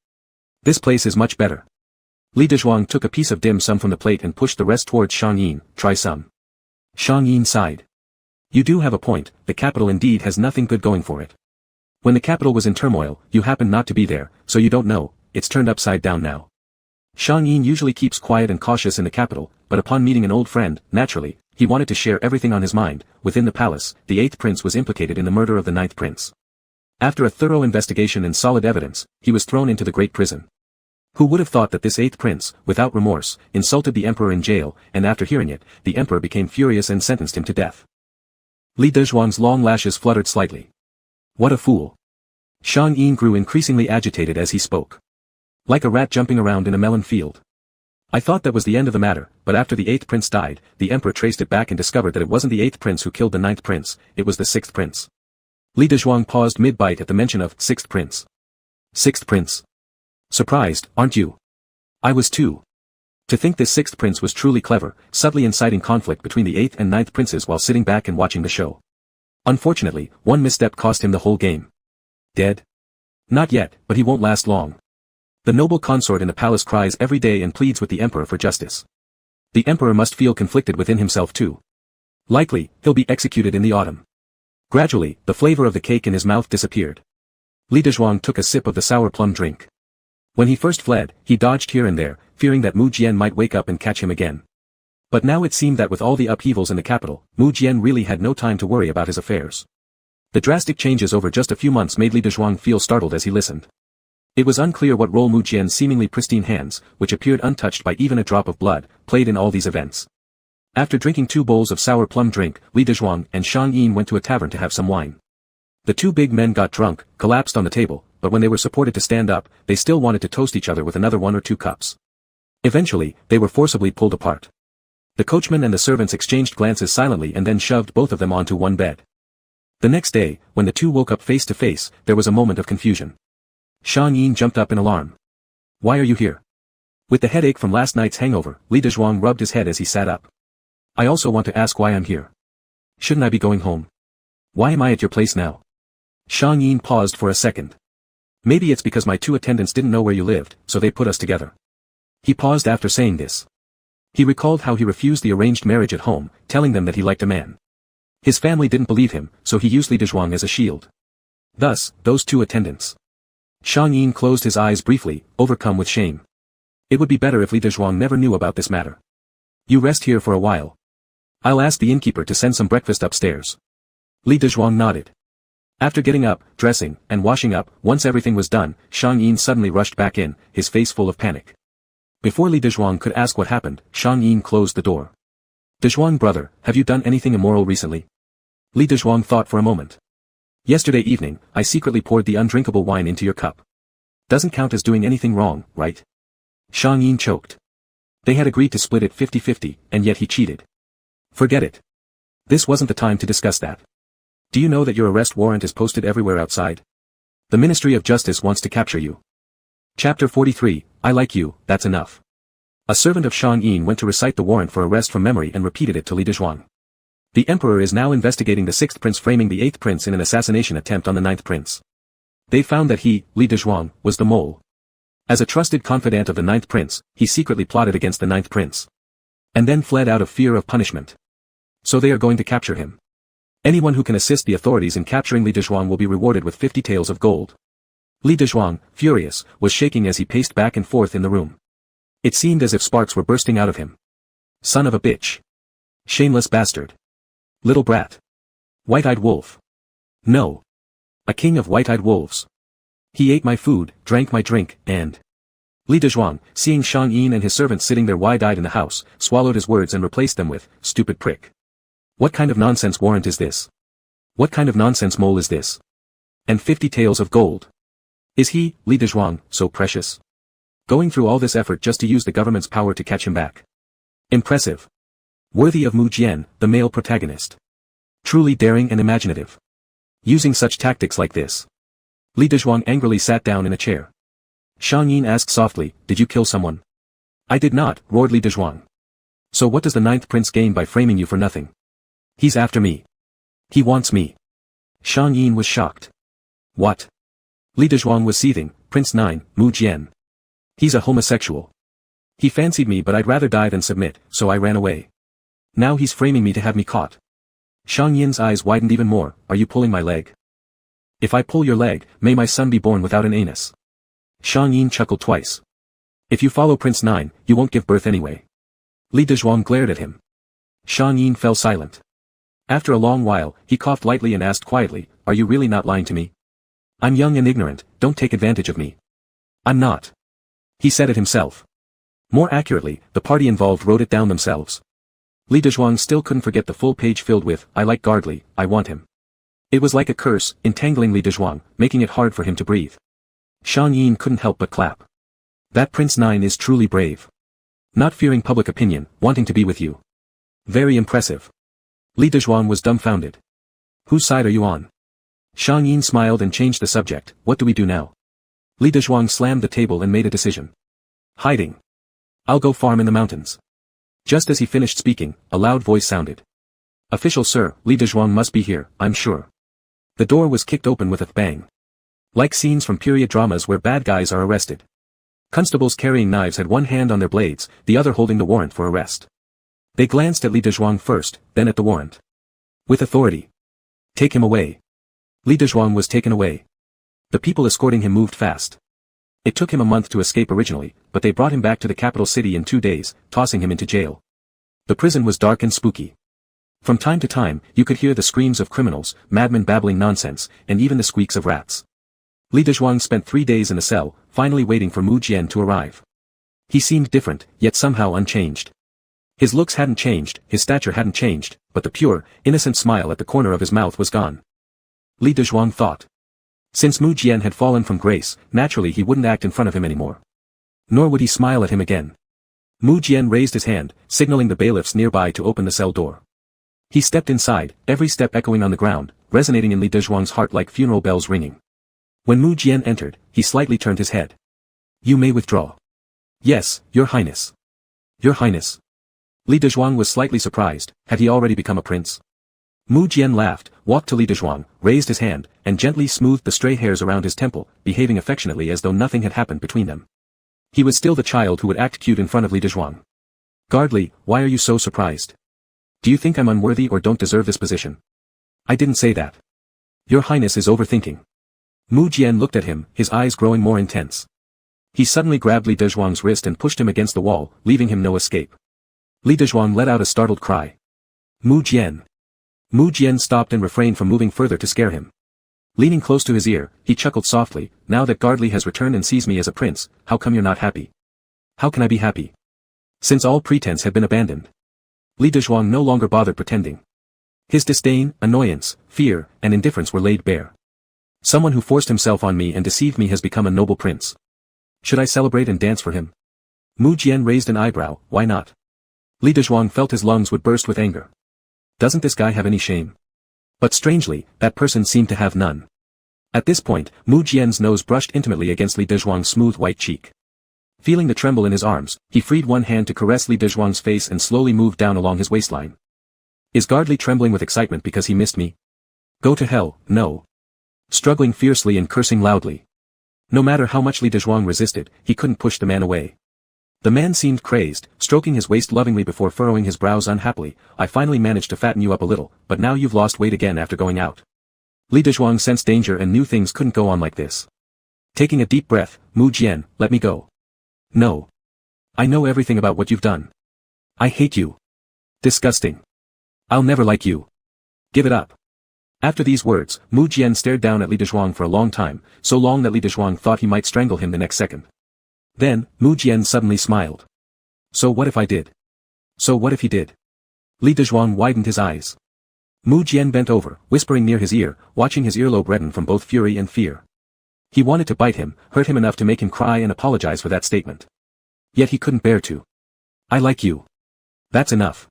"This place is much better." Li Dezhuang took a piece of dim sum from the plate and pushed the rest towards Shang Yin. "Try some." Shang Yin sighed. "You do have a point, the capital indeed has nothing good going for it. When the capital was in turmoil, you happened not to be there, so you don't know, it's turned upside down now." Shang Yin usually keeps quiet and cautious in the capital, but upon meeting an old friend, naturally, he wanted to share everything on his mind. Within the palace, the 8th prince was implicated in the murder of the 9th prince. After a thorough investigation and solid evidence, he was thrown into the great prison. Who would have thought that this 8th prince, without remorse, insulted the emperor in jail, and after hearing it, the emperor became furious and sentenced him to death. Li Dezhuang's long lashes fluttered slightly. What a fool. Shang Yin grew increasingly agitated as he spoke. Like a rat jumping around in a melon field. "I thought that was the end of the matter, but after the 8th prince died, the emperor traced it back and discovered that it wasn't the 8th prince who killed the 9th prince, it was the 6th prince." Li Dezhuang paused mid-bite at the mention of 6th prince. 6th prince. "Surprised, aren't you?" "I was too. To think this 6th prince was truly clever, subtly inciting conflict between the 8th and 9th princes while sitting back and watching the show. Unfortunately, one misstep cost him the whole game." "Dead?" "Not yet, but he won't last long. The noble consort in the palace cries every day and pleads with the emperor for justice. The emperor must feel conflicted within himself too. Likely, he'll be executed in the autumn." Gradually, the flavor of the cake in his mouth disappeared. Li Dezhuang took a sip of the sour plum drink. When he first fled, he dodged here and there, fearing that Mu Jian might wake up and catch him again. But now it seemed that with all the upheavals in the capital, Mu Jian really had no time to worry about his affairs. The drastic changes over just a few months made Li Dezhuang feel startled as he listened. It was unclear what role Mu Jian's seemingly pristine hands, which appeared untouched by even a drop of blood, played in all these events. After drinking 2 bowls of sour plum drink, Li Dezhuang and Shang Yin went to a tavern to have some wine. The 2 big men got drunk, collapsed on the table, but when they were supported to stand up, they still wanted to toast each other with another 1 or 2 cups. Eventually, they were forcibly pulled apart. The coachman and the servants exchanged glances silently and then shoved both of them onto one bed. The next day, when the 2 woke up face to face, there was a moment of confusion. Shang Yin jumped up in alarm. "Why are you here?" With the headache from last night's hangover, Li Dezhuang rubbed his head as he sat up. "I also want to ask why I'm here. Shouldn't I be going home? Why am I at your place now?" Shang Yin paused for a second. "Maybe it's because my 2 attendants didn't know where you lived, so they put us together." He paused after saying this. He recalled how he refused the arranged marriage at home, telling them that he liked a man. His family didn't believe him, so he used Li Dezhuang as a shield. Thus, those 2 attendants. Shang Yin closed his eyes briefly, overcome with shame. It would be better if Li Dezhuang never knew about this matter. "You rest here for a while. I'll ask the innkeeper to send some breakfast upstairs." Li Dezhuang nodded. After getting up, dressing, and washing up, once everything was done, Shang Yin suddenly rushed back in, his face full of panic. Before Li Dezhuang could ask what happened, Shang Yin closed the door. "Dezhuang brother, have you done anything immoral recently?" Li Dezhuang thought for a moment. Yesterday evening, I secretly poured the undrinkable wine into your cup. Doesn't count as doing anything wrong, right? Shang Yin choked. They had agreed to split it 50-50, and yet he cheated. Forget it. This wasn't the time to discuss that. Do you know that your arrest warrant is posted everywhere outside? The Ministry of Justice wants to capture you. Chapter 43, I like you, that's enough. A servant of Shang Yin went to recite the warrant for arrest from memory and repeated it to Li Dezhuang. The emperor is now investigating the 6th prince framing the 8th prince in an assassination attempt on the 9th prince. They found that he, Li Dezhuang, was the mole. As a trusted confidant of the 9th prince, he secretly plotted against the 9th prince. And then fled out of fear of punishment. So they are going to capture him. Anyone who can assist the authorities in capturing Li Dezhuang will be rewarded with 50 taels of gold. Li Dezhuang, furious, was shaking as he paced back and forth in the room. It seemed as if sparks were bursting out of him. Son of a bitch. Shameless bastard. Little brat. White-eyed wolf. No. A king of white-eyed wolves. He ate my food, drank my drink, and... Li Dezhuang, seeing Shang Yin and his servants sitting there wide-eyed in the house, swallowed his words and replaced them with, stupid prick. What kind of nonsense warrant is this? What kind of nonsense mole is this? And 50 taels of gold. Is he, Li Dezhuang, so precious? Going through all this effort just to use the government's power to catch him back. Impressive. Worthy of Mu Jian, the male protagonist. Truly daring and imaginative. Using such tactics like this. Li Dezhuang angrily sat down in a chair. Shang Yin asked softly, did you kill someone? I did not, roared Li Dezhuang. So what does the 9th prince gain by framing you for nothing? He's after me. He wants me. Shang Yin was shocked. What? Li Dezhuang was seething, Prince 9, Mu Jian. He's a homosexual. He fancied me but I'd rather die than submit, so I ran away. Now he's framing me to have me caught. Shang Yin's eyes widened even more, are you pulling my leg? If I pull your leg, may my son be born without an anus. Shang Yin chuckled twice. If you follow Prince 9, you won't give birth anyway. Li Dezhuang glared at him. Shang Yin fell silent. After a long while, he coughed lightly and asked quietly, are you really not lying to me? I'm young and ignorant, don't take advantage of me. I'm not. He said it himself. More accurately, the party involved wrote it down themselves. Li Dezhuang still couldn't forget the full page filled with, I like Gardley, I want him. It was like a curse, entangling Li Dezhuang, making it hard for him to breathe. Shang Yin couldn't help but clap. That Prince 9 is truly brave. Not fearing public opinion, wanting to be with you. Very impressive. Li Dezhuang was dumbfounded. Whose side are you on? Shang Yin smiled and changed the subject, what do we do now? Li Dezhuang slammed the table and made a decision. Hiding. I'll go farm in the mountains. Just as he finished speaking, a loud voice sounded. Official sir, Li Dezhuang must be here, I'm sure. The door was kicked open with a bang. Like scenes from period dramas where bad guys are arrested. Constables carrying knives had one hand on their blades, the other holding the warrant for arrest. They glanced at Li Dezhuang first, then at the warrant. With authority. Take him away. Li Dezhuang was taken away. The people escorting him moved fast. It took him a month to escape originally, but they brought him back to the capital city in 2 days, tossing him into jail. The prison was dark and spooky. From time to time, you could hear the screams of criminals, madmen babbling nonsense, and even the squeaks of rats. Li Dezhuang spent 3 days in a cell, finally waiting for Mu Jian to arrive. He seemed different, yet somehow unchanged. His looks hadn't changed, his stature hadn't changed, but the pure, innocent smile at the corner of his mouth was gone. Li Dezhuang thought. Since Mu Jian had fallen from grace, naturally he wouldn't act in front of him anymore. Nor would he smile at him again. Mu Jian raised his hand, signaling the bailiffs nearby to open the cell door. He stepped inside, every step echoing on the ground, resonating in Li Dezhuang's heart like funeral bells ringing. When Mu Jian entered, he slightly turned his head. You may withdraw. Yes, Your Highness. Your Highness. Li Dezhuang was slightly surprised, had he already become a prince? Mu Jian laughed, walked to Li Dezhuang, raised his hand, and gently smoothed the stray hairs around his temple, behaving affectionately as though nothing had happened between them. He was still the child who would act cute in front of Li Dezhuang. Gardley, why are you so surprised? Do you think I'm unworthy or don't deserve this position? I didn't say that. Your Highness is overthinking. Mu Jian looked at him, his eyes growing more intense. He suddenly grabbed Li Dezhuang's wrist and pushed him against the wall, leaving him no escape. Li Dezhuang let out a startled cry. Mu Jian. Mu Jian stopped and refrained from moving further to scare him. Leaning close to his ear, he chuckled softly, now that Gardley has returned and sees me as a prince, how come you're not happy? How can I be happy? Since all pretense had been abandoned. Li Dezhuang no longer bothered pretending. His disdain, annoyance, fear, and indifference were laid bare. Someone who forced himself on me and deceived me has become a noble prince. Should I celebrate and dance for him? Mu Jian raised an eyebrow, why not? Li Dezhuang felt his lungs would burst with anger. Doesn't this guy have any shame? But strangely, that person seemed to have none. At this point, Mu Jian's nose brushed intimately against Li Dezhuang's smooth white cheek. Feeling the tremble in his arms, he freed one hand to caress Li Dezhuang's face and slowly moved down along his waistline. Is Gardly trembling with excitement because he missed me? Go to hell, no. Struggling fiercely and cursing loudly. No matter how much Li Dezhuang resisted, he couldn't push the man away. The man seemed crazed, stroking his waist lovingly before furrowing his brows unhappily. I finally managed to fatten you up a little, but now you've lost weight again after going out. Li Dezhuang sensed danger and knew things couldn't go on like this. Taking a deep breath, Mu Jian, let me go. No. I know everything about what you've done. I hate you. Disgusting. I'll never like you. Give it up. After these words, Mu Jian stared down at Li Dezhuang for a long time, so long that Li Dezhuang thought he might strangle him the next second. Then, Mu Jian suddenly smiled. So what if I did? So what if he did? Li Dezhuang widened his eyes. Mu Jian bent over, whispering near his ear, watching his earlobe redden from both fury and fear. He wanted to bite him, hurt him enough to make him cry and apologize for that statement. Yet he couldn't bear to. I like you. That's enough.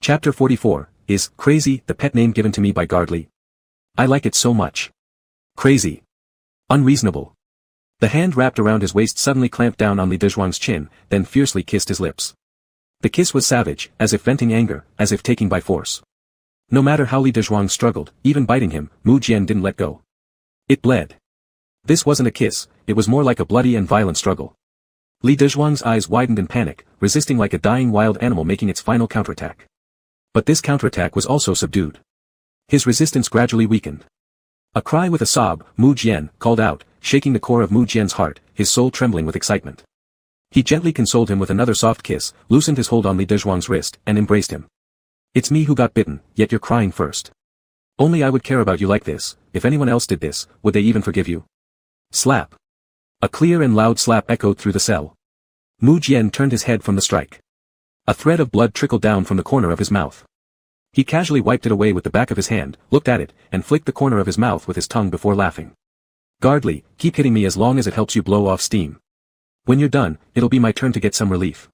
Chapter 44, is Crazy, the pet name given to me by Gardly. I like it so much. Crazy. Unreasonable. The hand wrapped around his waist suddenly clamped down on Li Dezhuang's chin, then fiercely kissed his lips. The kiss was savage, as if venting anger, as if taking by force. No matter how Li Dezhuang struggled, even biting him, Mu Jian didn't let go. It bled. This wasn't a kiss, it was more like a bloody and violent struggle. Li Dezhuang's eyes widened in panic, resisting like a dying wild animal making its final counterattack. But this counterattack was also subdued. His resistance gradually weakened. A cry with a sob, Mu Jian called out, shaking the core of Mu Jian's heart, his soul trembling with excitement. He gently consoled him with another soft kiss, loosened his hold on Li Dezhuang's wrist, and embraced him. It's me who got bitten, yet you're crying first. Only I would care about you like this. If anyone else did this, would they even forgive you? Slap. A clear and loud slap echoed through the cell. Mu Jian turned his head from the strike. A thread of blood trickled down from the corner of his mouth. He casually wiped it away with the back of his hand, looked at it, and flicked the corner of his mouth with his tongue before laughing. Gardly, keep hitting me as long as it helps you blow off steam. When you're done, it'll be my turn to get some relief.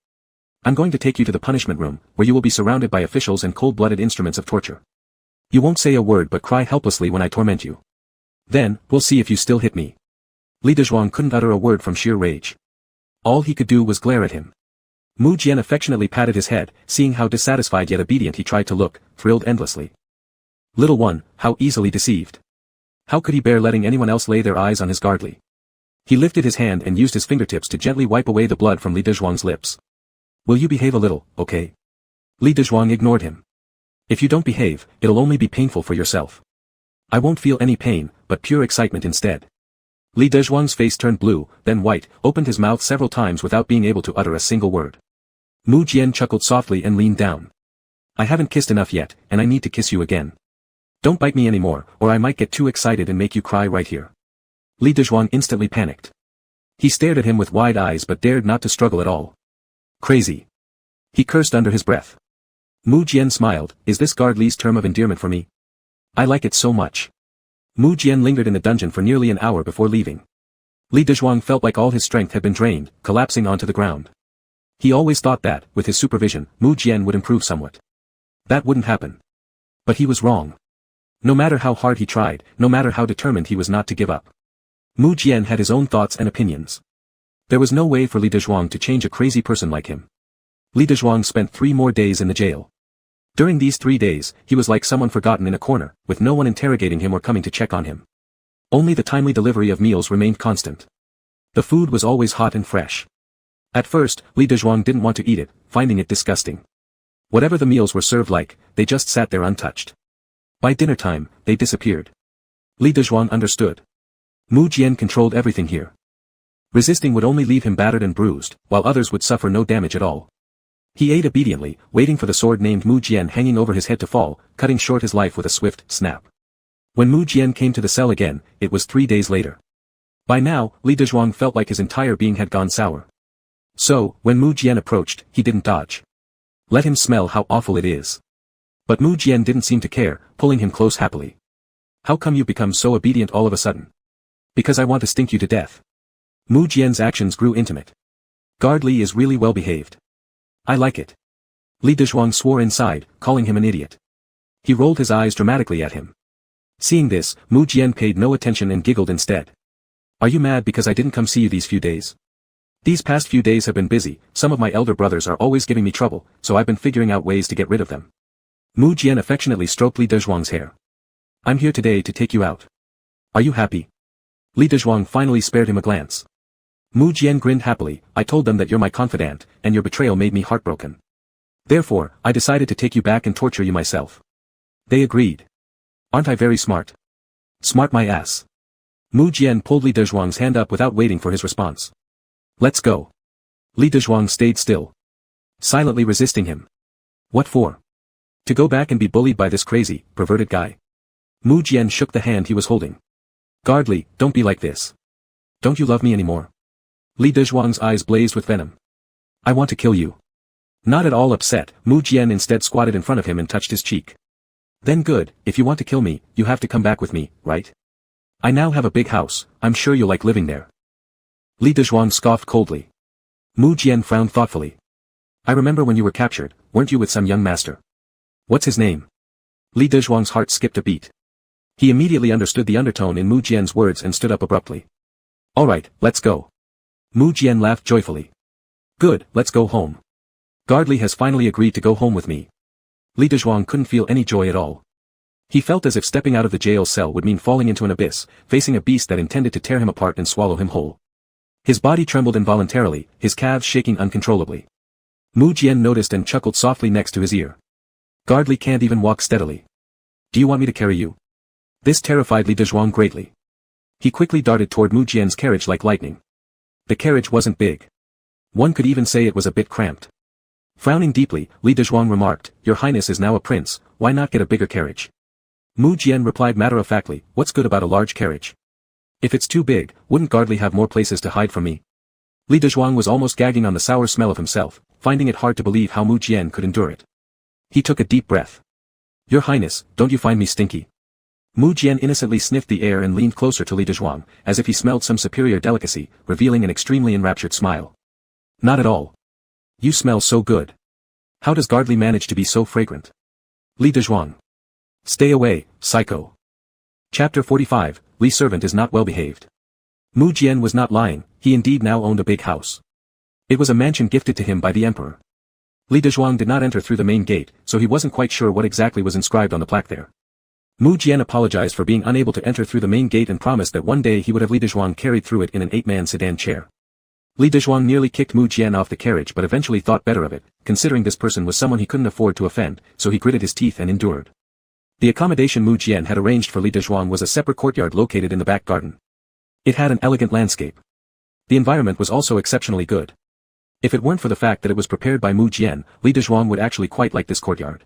I'm going to take you to the punishment room, where you will be surrounded by officials and cold-blooded instruments of torture. You won't say a word but cry helplessly when I torment you. Then, we'll see if you still hit me. Li Dezhuang couldn't utter a word from sheer rage. All he could do was glare at him. Mu Jian affectionately patted his head, seeing how dissatisfied yet obedient he tried to look, thrilled endlessly. Little one, how easily deceived. How could he bear letting anyone else lay their eyes on his Gardly? He lifted his hand and used his fingertips to gently wipe away the blood from Li Dezhuang's lips. Will you behave a little, okay? Li Dezhuang ignored him. If you don't behave, it'll only be painful for yourself. I won't feel any pain, but pure excitement instead. Li Dezhuang's face turned blue, then white, opened his mouth several times without being able to utter a single word. Mu Jian chuckled softly and leaned down. I haven't kissed enough yet, and I need to kiss you again. Don't bite me anymore, or I might get too excited and make you cry right here. Li Dezhuang instantly panicked. He stared at him with wide eyes but dared not to struggle at all. Crazy. He cursed under his breath. Mu Jian smiled, is this Gardly's term of endearment for me? I like it so much. Mu Jian lingered in the dungeon for nearly an hour before leaving. Li Dezhuang felt like all his strength had been drained, collapsing onto the ground. He always thought that, with his supervision, Mu Jian would improve somewhat. That wouldn't happen. But he was wrong. No matter how hard he tried, no matter how determined he was not to give up. Mu Jian had his own thoughts and opinions. There was no way for Li Dezhuang to change a crazy person like him. Li Dezhuang spent 3 more days in the jail. During these 3 days, he was like someone forgotten in a corner, with no one interrogating him or coming to check on him. Only the timely delivery of meals remained constant. The food was always hot and fresh. At first, Li Dezhuang didn't want to eat it, finding it disgusting. Whatever the meals were served like, they just sat there untouched. By dinner time, they disappeared. Li Dezhuang understood. Mu Jian controlled everything here. Resisting would only leave him battered and bruised, while others would suffer no damage at all. He ate obediently, waiting for the sword named Mu Jian hanging over his head to fall, cutting short his life with a swift snap. When Mu Jian came to the cell again, it was 3 days later. By now, Li Dezhuang felt like his entire being had gone sour. So, when Mu Jian approached, he didn't dodge. Let him smell how awful it is. But Mu Jian didn't seem to care, pulling him close happily. How come you've become so obedient all of a sudden? Because I want to stink you to death. Mu Jian's actions grew intimate. Guard Li is really well behaved. I like it. Li Dezhuang swore inside, calling him an idiot. He rolled his eyes dramatically at him. Seeing this, Mu Jian paid no attention and giggled instead. Are you mad because I didn't come see you these few days? These past few days have been busy, some of my elder brothers are always giving me trouble, so I've been figuring out ways to get rid of them. Mu Jian affectionately stroked Li Dezhuang's hair. I'm here today to take you out. Are you happy? Li Dezhuang finally spared him a glance. Mu Jian grinned happily. I told them that you're my confidant, and your betrayal made me heartbroken. Therefore, I decided to take you back and torture you myself. They agreed. Aren't I very smart? Smart my ass. Mu Jian pulled Li Dezhuang's hand up without waiting for his response. Let's go. Li Dezhuang stayed still, silently resisting him. What for? To go back and be bullied by this crazy, perverted guy. Mu Jian shook the hand he was holding. Guard Li, don't be like this. Don't you love me anymore? Li Dezhuang's eyes blazed with venom. I want to kill you. Not at all upset, Mu Jian instead squatted in front of him and touched his cheek. Then good, if you want to kill me, you have to come back with me, right? I now have a big house, I'm sure you'll like living there. Li Dezhuang scoffed coldly. Mu Jian frowned thoughtfully. I remember when you were captured, weren't you with some young master? What's his name? Li Dezhuang's heart skipped a beat. He immediately understood the undertone in Mu Jian's words and stood up abruptly. Alright, let's go. Mu Jian laughed joyfully. Good, let's go home. Guard Li has finally agreed to go home with me. Li Dezhuang couldn't feel any joy at all. He felt as if stepping out of the jail cell would mean falling into an abyss, facing a beast that intended to tear him apart and swallow him whole. His body trembled involuntarily, his calves shaking uncontrollably. Mu Jian noticed and chuckled softly next to his ear. Guard Li can't even walk steadily. Do you want me to carry you? This terrified Li Dezhuang greatly. He quickly darted toward Mu Jian's carriage like lightning. The carriage wasn't big. One could even say it was a bit cramped. Frowning deeply, Li Dezhuang remarked, Your Highness is now a prince, why not get a bigger carriage? Mu Jian replied matter-of-factly, what's good about a large carriage? If it's too big, wouldn't Guard Li have more places to hide from me? Li Dezhuang was almost gagging on the sour smell of himself, finding it hard to believe how Mu Jian could endure it. He took a deep breath. Your Highness, don't you find me stinky? Mu Jian innocently sniffed the air and leaned closer to Li Dezhuang, as if he smelled some superior delicacy, revealing an extremely enraptured smile. Not at all. You smell so good. How does Guard Li manage to be so fragrant? Li Dezhuang. Stay away, psycho. Chapter 45, Li's servant is not well behaved. Mu Jian was not lying, he indeed now owned a big house. It was a mansion gifted to him by the emperor. Li Dezhuang did not enter through the main gate, so he wasn't quite sure what exactly was inscribed on the plaque there. Mu Jian apologized for being unable to enter through the main gate and promised that one day he would have Li Dezhuang carried through it in an 8-man sedan chair. Li Dezhuang nearly kicked Mu Jian off the carriage but eventually thought better of it, considering this person was someone he couldn't afford to offend, so he gritted his teeth and endured. The accommodation Mu Jian had arranged for Li Dezhuang was a separate courtyard located in the back garden. It had an elegant landscape. The environment was also exceptionally good. If it weren't for the fact that it was prepared by Mu Jian, Li Dezhuang would actually quite like this courtyard.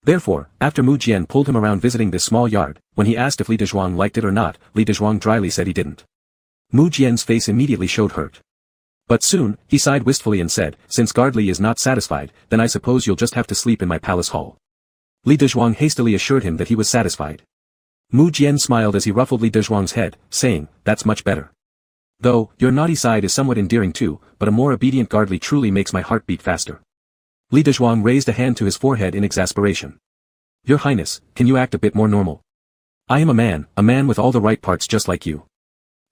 Therefore, after Mu Jian pulled him around visiting this small yard, when he asked if Li Dezhuang liked it or not, Li Dezhuang dryly said he didn't. Mu Jian's face immediately showed hurt. But soon, he sighed wistfully and said, since Guard Li is not satisfied, then I suppose you'll just have to sleep in my palace hall. Li Dezhuang hastily assured him that he was satisfied. Mu Jian smiled as he ruffled Li Dezhuang's head, saying, that's much better. Though, your naughty side is somewhat endearing too, but a more obedient Guard Li truly makes my heart beat faster. Li Dezhuang raised a hand to his forehead in exasperation. Your Highness, can you act a bit more normal? I am a man with all the right parts just like you.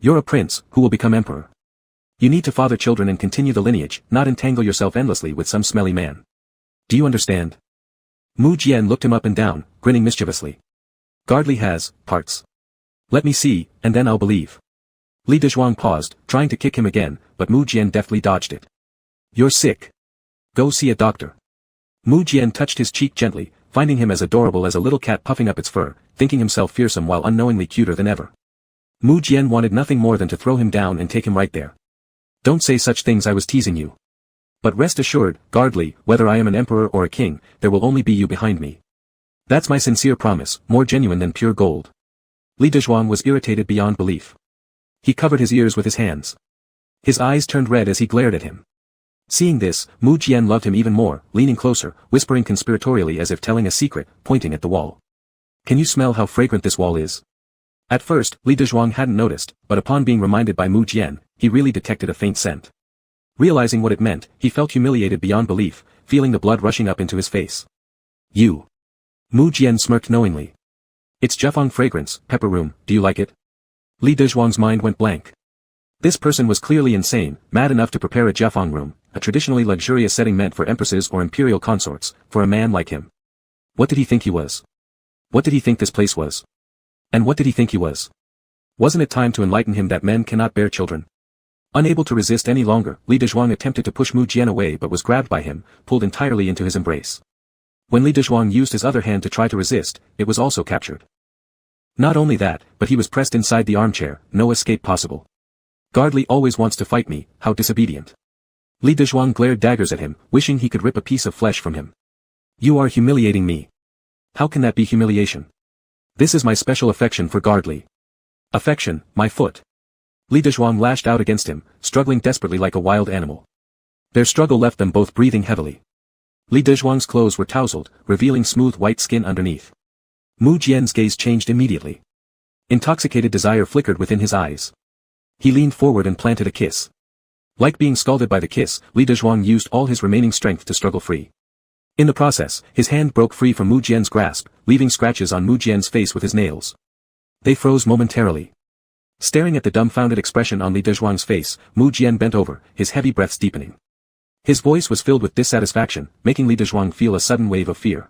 You're a prince, who will become emperor. You need to father children and continue the lineage, not entangle yourself endlessly with some smelly man. Do you understand? Mu Jian looked him up and down, grinning mischievously. Guard Li has parts. Let me see, and then I'll believe. Li Dezhuang paused, trying to kick him again, but Mu Jian deftly dodged it. You're sick. Go see a doctor. Mu Jian touched his cheek gently, finding him as adorable as a little cat puffing up its fur, thinking himself fearsome while unknowingly cuter than ever. Mu Jian wanted nothing more than to throw him down and take him right there. Don't say such things, I was teasing you. But rest assured, Guard Li, whether I am an emperor or a king, there will only be you behind me. That's my sincere promise, more genuine than pure gold. Li Dezhuang was irritated beyond belief. He covered his ears with his hands. His eyes turned red as he glared at him. Seeing this, Mu Jian loved him even more, leaning closer, whispering conspiratorially as if telling a secret, pointing at the wall. Can you smell how fragrant this wall is? At first, Li Dezhuang hadn't noticed, but upon being reminded by Mu Jian, he really detected a faint scent. Realizing what it meant, he felt humiliated beyond belief, feeling the blood rushing up into his face. You. Mu Jian smirked knowingly. It's Jeffong fragrance, pepper room, do you like it? Li Dezhuang's mind went blank. This person was clearly insane, mad enough to prepare a Jeffong room, a traditionally luxurious setting meant for empresses or imperial consorts, for a man like him. What did he think he was? What did he think this place was? And what did he think he was? Wasn't it time to enlighten him that men cannot bear children? Unable to resist any longer, Li Dezhuang attempted to push Mu Jian away but was grabbed by him, pulled entirely into his embrace. When Li Dezhuang used his other hand to try to resist, it was also captured. Not only that, but he was pressed inside the armchair, no escape possible. Guard Li always wants to fight me, how disobedient. Li Dezhuang glared daggers at him, wishing he could rip a piece of flesh from him. You are humiliating me. How can that be humiliation? This is my special affection for Guard Li. Affection, my foot. Li Dezhuang lashed out against him, struggling desperately like a wild animal. Their struggle left them both breathing heavily. Li Dezhuang's clothes were tousled, revealing smooth white skin underneath. Mu Jian's gaze changed immediately. Intoxicated desire flickered within his eyes. He leaned forward and planted a kiss. Like being scalded by the kiss, Li Dezhuang used all his remaining strength to struggle free. In the process, his hand broke free from Mu Jian's grasp, leaving scratches on Mu Jian's face with his nails. They froze momentarily. Staring at the dumbfounded expression on Li Dezhuang's face, Mu Jian bent over, his heavy breaths deepening. His voice was filled with dissatisfaction, making Li Dezhuang feel a sudden wave of fear.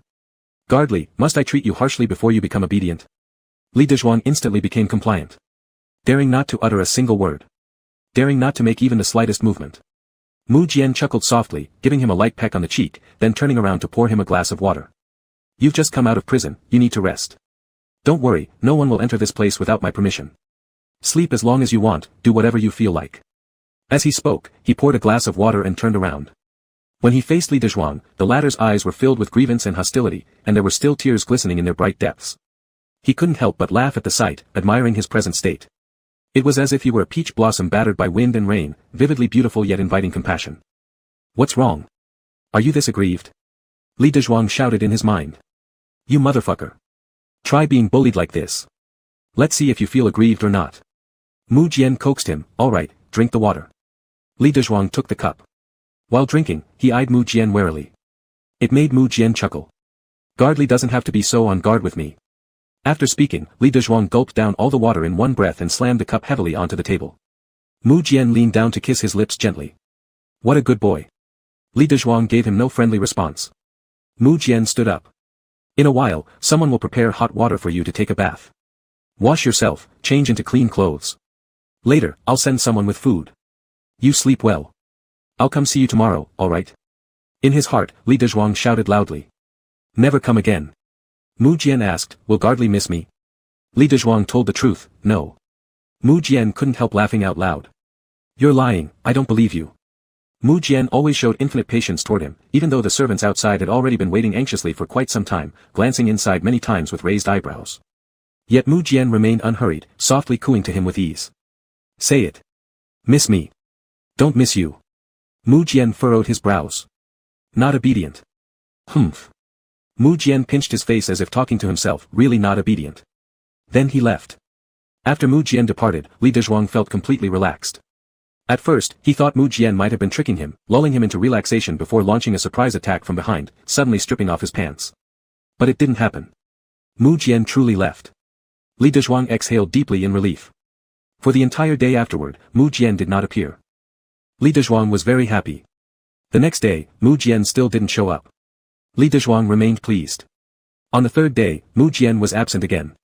Guard Li, must I treat you harshly before you become obedient? Li Dezhuang instantly became compliant. Daring not to utter a single word. Daring not to make even the slightest movement. Mu Jian chuckled softly, giving him a light peck on the cheek, then turning around to pour him a glass of water. You've just come out of prison, you need to rest. Don't worry, no one will enter this place without my permission. Sleep as long as you want, do whatever you feel like. As he spoke, he poured a glass of water and turned around. When he faced Li Dezhuang, the latter's eyes were filled with grievance and hostility, and there were still tears glistening in their bright depths. He couldn't help but laugh at the sight, admiring his present state. It was as if he were a peach blossom battered by wind and rain, vividly beautiful yet inviting compassion. What's wrong? Are you this aggrieved? Li Dezhuang shouted in his mind. You motherfucker. Try being bullied like this. Let's see if you feel aggrieved or not. Mu Jian coaxed him, alright, drink the water. Li Dezhuang took the cup. While drinking, he eyed Mu Jian warily. It made Mu Jian chuckle. Guard Li doesn't have to be so on guard with me. After speaking, Li Dezhuang gulped down all the water in one breath and slammed the cup heavily onto the table. Mu Jian leaned down to kiss his lips gently. What a good boy. Li Dezhuang gave him no friendly response. Mu Jian stood up. In a while, someone will prepare hot water for you to take a bath. Wash yourself, change into clean clothes. Later, I'll send someone with food. You sleep well. I'll come see you tomorrow, alright? In his heart, Li Dezhuang shouted loudly. Never come again. Mu Jian asked, will Guard Li miss me? Li Dezhuang told the truth, no. Mu Jian couldn't help laughing out loud. You're lying, I don't believe you. Mu Jian always showed infinite patience toward him, even though the servants outside had already been waiting anxiously for quite some time, glancing inside many times with raised eyebrows. Yet Mu Jian remained unhurried, softly cooing to him with ease. Say it. Miss me. Don't miss you. Mu Jian furrowed his brows. Not obedient. Humph. Mu Jian pinched his face as if talking to himself, really not obedient. Then he left. After Mu Jian departed, Li Dezhuang felt completely relaxed. At first, he thought Mu Jian might have been tricking him, lulling him into relaxation before launching a surprise attack from behind, suddenly stripping off his pants. But it didn't happen. Mu Jian truly left. Li Dezhuang exhaled deeply in relief. For the entire day afterward, Mu Jian did not appear. Li Dezhuang was very happy. The next day, Mu Jian still didn't show up. Li Dezhuang remained pleased. On the third day, Mu Jian was absent again.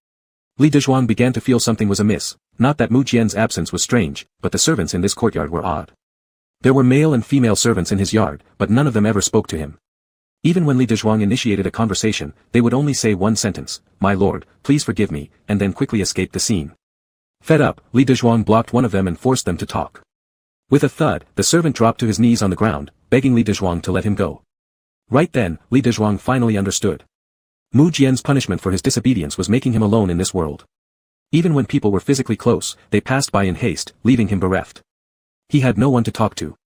Li Dezhuang began to feel something was amiss, not that Mu Jian's absence was strange, but the servants in this courtyard were odd. There were male and female servants in his yard, but none of them ever spoke to him. Even when Li Dezhuang initiated a conversation, they would only say one sentence, "My lord, please forgive me," and then quickly escape the scene. Fed up, Li Dezhuang blocked one of them and forced them to talk. With a thud, the servant dropped to his knees on the ground, begging Li Dezhuang to let him go. Right then, Li Dezhuang finally understood. Mu Jian's punishment for his disobedience was making him alone in this world. Even when people were physically close, they passed by in haste, leaving him bereft. He had no one to talk to.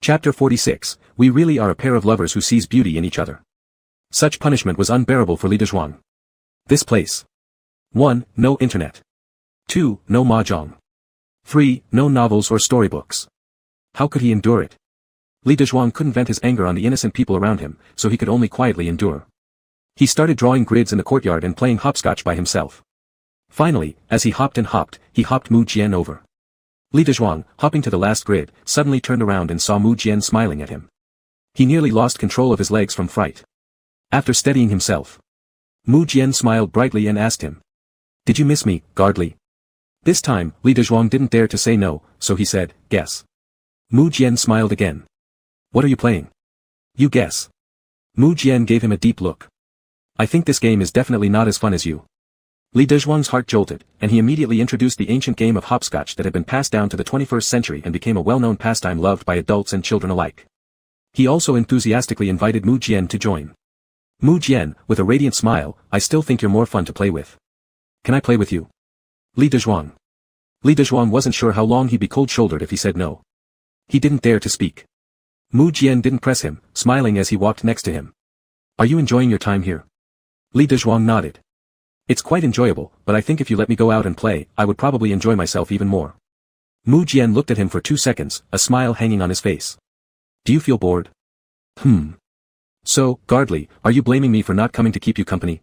Chapter 46, We really are a pair of lovers who sees beauty in each other. Such punishment was unbearable for Li Dezhuang. This place. 1. No internet. 2. No mahjong. 3. No novels or storybooks. How could he endure it? Li Dezhuang couldn't vent his anger on the innocent people around him, so he could only quietly endure. He started drawing grids in the courtyard and playing hopscotch by himself. Finally, as he hopped and hopped, he hopped Mu Jian over. Li Dezhuang, hopping to the last grid, suddenly turned around and saw Mu Jian smiling at him. He nearly lost control of his legs from fright. After steadying himself, Mu Jian smiled brightly and asked him, "Did you miss me, Guardly?" This time, Li Dezhuang didn't dare to say no, so he said, "Guess." Mu Jian smiled again. "What are you playing?" "You guess." Mu Jian gave him a deep look. "I think this game is definitely not as fun as you." Li Dezhuang's heart jolted, and he immediately introduced the ancient game of hopscotch that had been passed down to the 21st century and became a well-known pastime loved by adults and children alike. He also enthusiastically invited Mu Jian to join. Mu Jian, with a radiant smile, "I still think you're more fun to play with. Can I play with you?" Li Dezhuang. Li Dezhuang wasn't sure how long he'd be cold-shouldered if he said no. He didn't dare to speak. Mu Jian didn't press him, smiling as he walked next to him. "Are you enjoying your time here?" Li Dezhuang nodded. "It's quite enjoyable, but I think if you let me go out and play, I would probably enjoy myself even more." Mu Jian looked at him for 2 seconds, a smile hanging on his face. "Do you feel bored?" "So, Guardly, are you blaming me for not coming to keep you company?"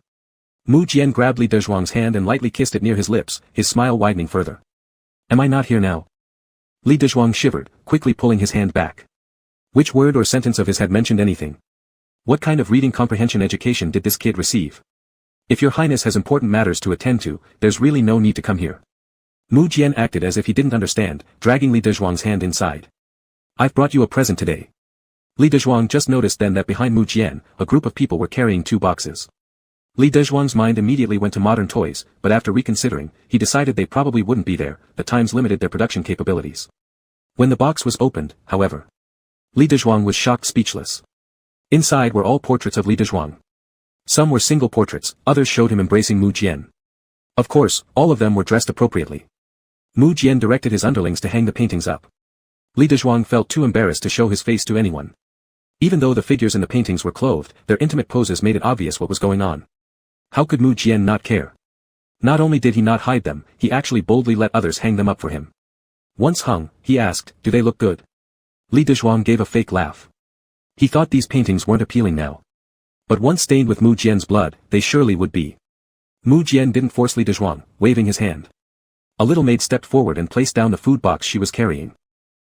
Mu Jian grabbed Li Dezhuang's hand and lightly kissed it near his lips, his smile widening further. "Am I not here now?" Li Dezhuang shivered, quickly pulling his hand back. Which word or sentence of his had mentioned anything? What kind of reading comprehension education did this kid receive? "If your highness has important matters to attend to, there's really no need to come here." Mu Jian acted as if he didn't understand, dragging Li Dezhuang's hand inside. "I've brought you a present today." Li Dezhuang just noticed then that behind Mu Jian, a group of people were carrying 2 boxes. Li Dezhuang's mind immediately went to modern toys, but after reconsidering, he decided they probably wouldn't be there, the times limited their production capabilities. When the box was opened, however, Li Dezhuang was shocked speechless. Inside were all portraits of Li Dezhuang. Some were single portraits, others showed him embracing Mu Jian. Of course, all of them were dressed appropriately. Mu Jian directed his underlings to hang the paintings up. Li Dezhuang felt too embarrassed to show his face to anyone. Even though the figures in the paintings were clothed, their intimate poses made it obvious what was going on. How could Mu Jian not care? Not only did he not hide them, he actually boldly let others hang them up for him. Once hung, he asked, "Do they look good?" Li Dezhuang gave a fake laugh. He thought these paintings weren't appealing now. But once stained with Mu Jian's blood, they surely would be. Mu Jian didn't force Li Dezhuang, waving his hand. A little maid stepped forward and placed down the food box she was carrying.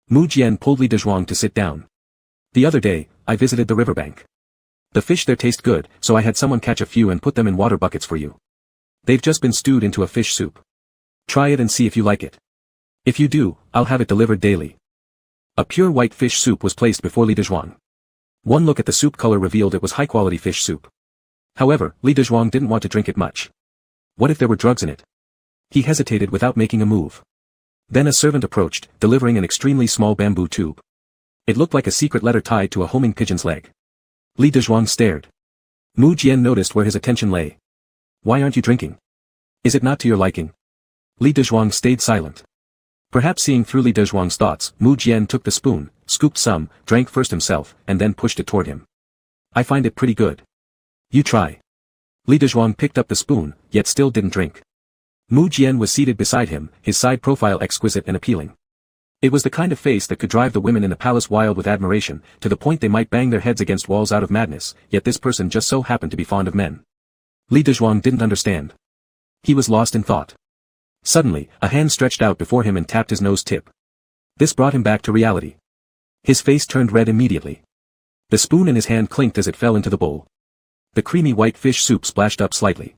Mu Jian pulled Li Dezhuang to sit down. "The other day, I visited the riverbank. The fish there taste good, so I had someone catch a few and put them in water buckets for you. They've just been stewed into a fish soup. Try it and see if you like it. If you do, I'll have it delivered daily." A pure white fish soup was placed before Li Dezhuang. One look at the soup color revealed it was high-quality fish soup. However, Li Dezhuang didn't want to drink it much. What if there were drugs in it? He hesitated without making a move. Then a servant approached, delivering an extremely small bamboo tube. It looked like a secret letter tied to a homing pigeon's leg. Li Dezhuang stared. Mu Jian noticed where his attention lay. "Why aren't you drinking? Is it not to your liking?" Li Dezhuang stayed silent. Perhaps seeing through Li Dezhuang's thoughts, Mu Jian took the spoon, scooped some, drank first himself, and then pushed it toward him. "I find it pretty good. You try." Li Dezhuang picked up the spoon, yet still didn't drink. Mu Jian was seated beside him, his side profile exquisite and appealing. It was the kind of face that could drive the women in the palace wild with admiration, to the point they might bang their heads against walls out of madness, yet this person just so happened to be fond of men. Li Dezhuang didn't understand. He was lost in thought. Suddenly, a hand stretched out before him and tapped his nose tip. This brought him back to reality. His face turned red immediately. The spoon in his hand clinked as it fell into the bowl. The creamy white fish soup splashed up slightly.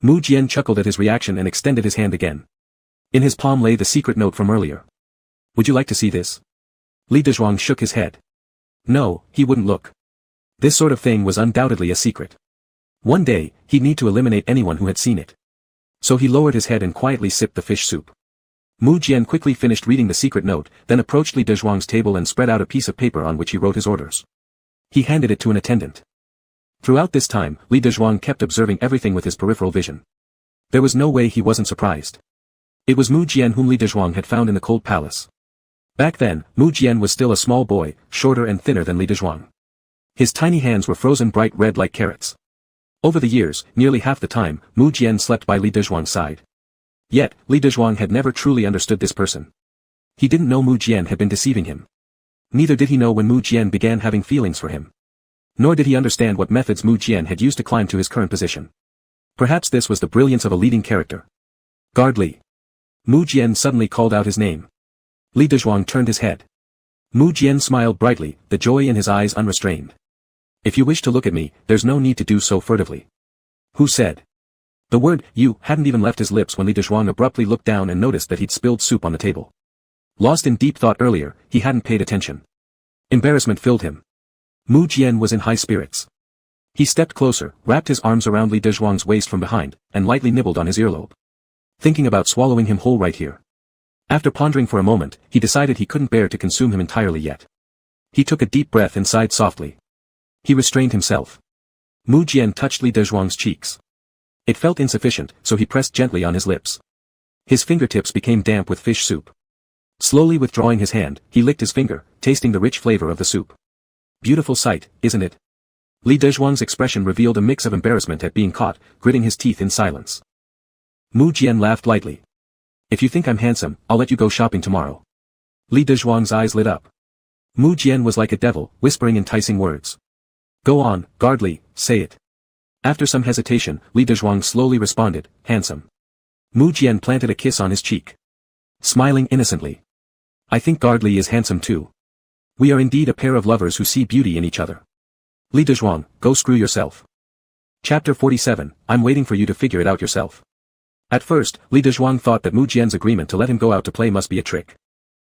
Mu Jian chuckled at his reaction and extended his hand again. In his palm lay the secret note from earlier. "Would you like to see this?" Li Dezhuang shook his head. No, he wouldn't look. This sort of thing was undoubtedly a secret. One day, he'd need to eliminate anyone who had seen it. So he lowered his head and quietly sipped the fish soup. Mu Jian quickly finished reading the secret note, then approached Li Dezhuang's table and spread out a piece of paper on which he wrote his orders. He handed it to an attendant. Throughout this time, Li Dezhuang kept observing everything with his peripheral vision. There was no way he wasn't surprised. It was Mu Jian whom Li Dezhuang had found in the cold palace. Back then, Mu Jian was still a small boy, shorter and thinner than Li Dezhuang. His tiny hands were frozen bright red like carrots. Over the years, nearly half the time, Mu Jian slept by Li Dezhuang's side. Yet, Li Dezhuang had never truly understood this person. He didn't know Mu Jian had been deceiving him. Neither did he know when Mu Jian began having feelings for him. Nor did he understand what methods Mu Jian had used to climb to his current position. Perhaps this was the brilliance of a leading character. Guard Li. Mu Jian suddenly called out his name. Li Dezhuang turned his head. Mu Jian smiled brightly, the joy in his eyes unrestrained. If you wish to look at me, there's no need to do so furtively. Who said? The word, you, hadn't even left his lips when Li Dezhuang abruptly looked down and noticed that he'd spilled soup on the table. Lost in deep thought earlier, he hadn't paid attention. Embarrassment filled him. Mu Jian was in high spirits. He stepped closer, wrapped his arms around Li Dezhuang's waist from behind, and lightly nibbled on his earlobe. Thinking about swallowing him whole right here. After pondering for a moment, he decided he couldn't bear to consume him entirely yet. He took a deep breath and sighed softly. He restrained himself. Mu Jian touched Li Dezhuang's cheeks. It felt insufficient, so he pressed gently on his lips. His fingertips became damp with fish soup. Slowly withdrawing his hand, he licked his finger, tasting the rich flavor of the soup. Beautiful sight, isn't it? Li Dezhuang's expression revealed a mix of embarrassment at being caught, gritting his teeth in silence. Mu Jian laughed lightly. If you think I'm handsome, I'll let you go shopping tomorrow. Li Dezhuang's eyes lit up. Mu Jian was like a devil, whispering enticing words. Go on, Guard Li, say it. After some hesitation, Li Dezhuang slowly responded, handsome. Mu Jian planted a kiss on his cheek. Smiling innocently. I think Guard Li is handsome too. We are indeed a pair of lovers who see beauty in each other. Li Dezhuang, go screw yourself. Chapter 47, I'm waiting for you to figure it out yourself. At first, Li Dezhuang thought that Mu Jian's agreement to let him go out to play must be a trick.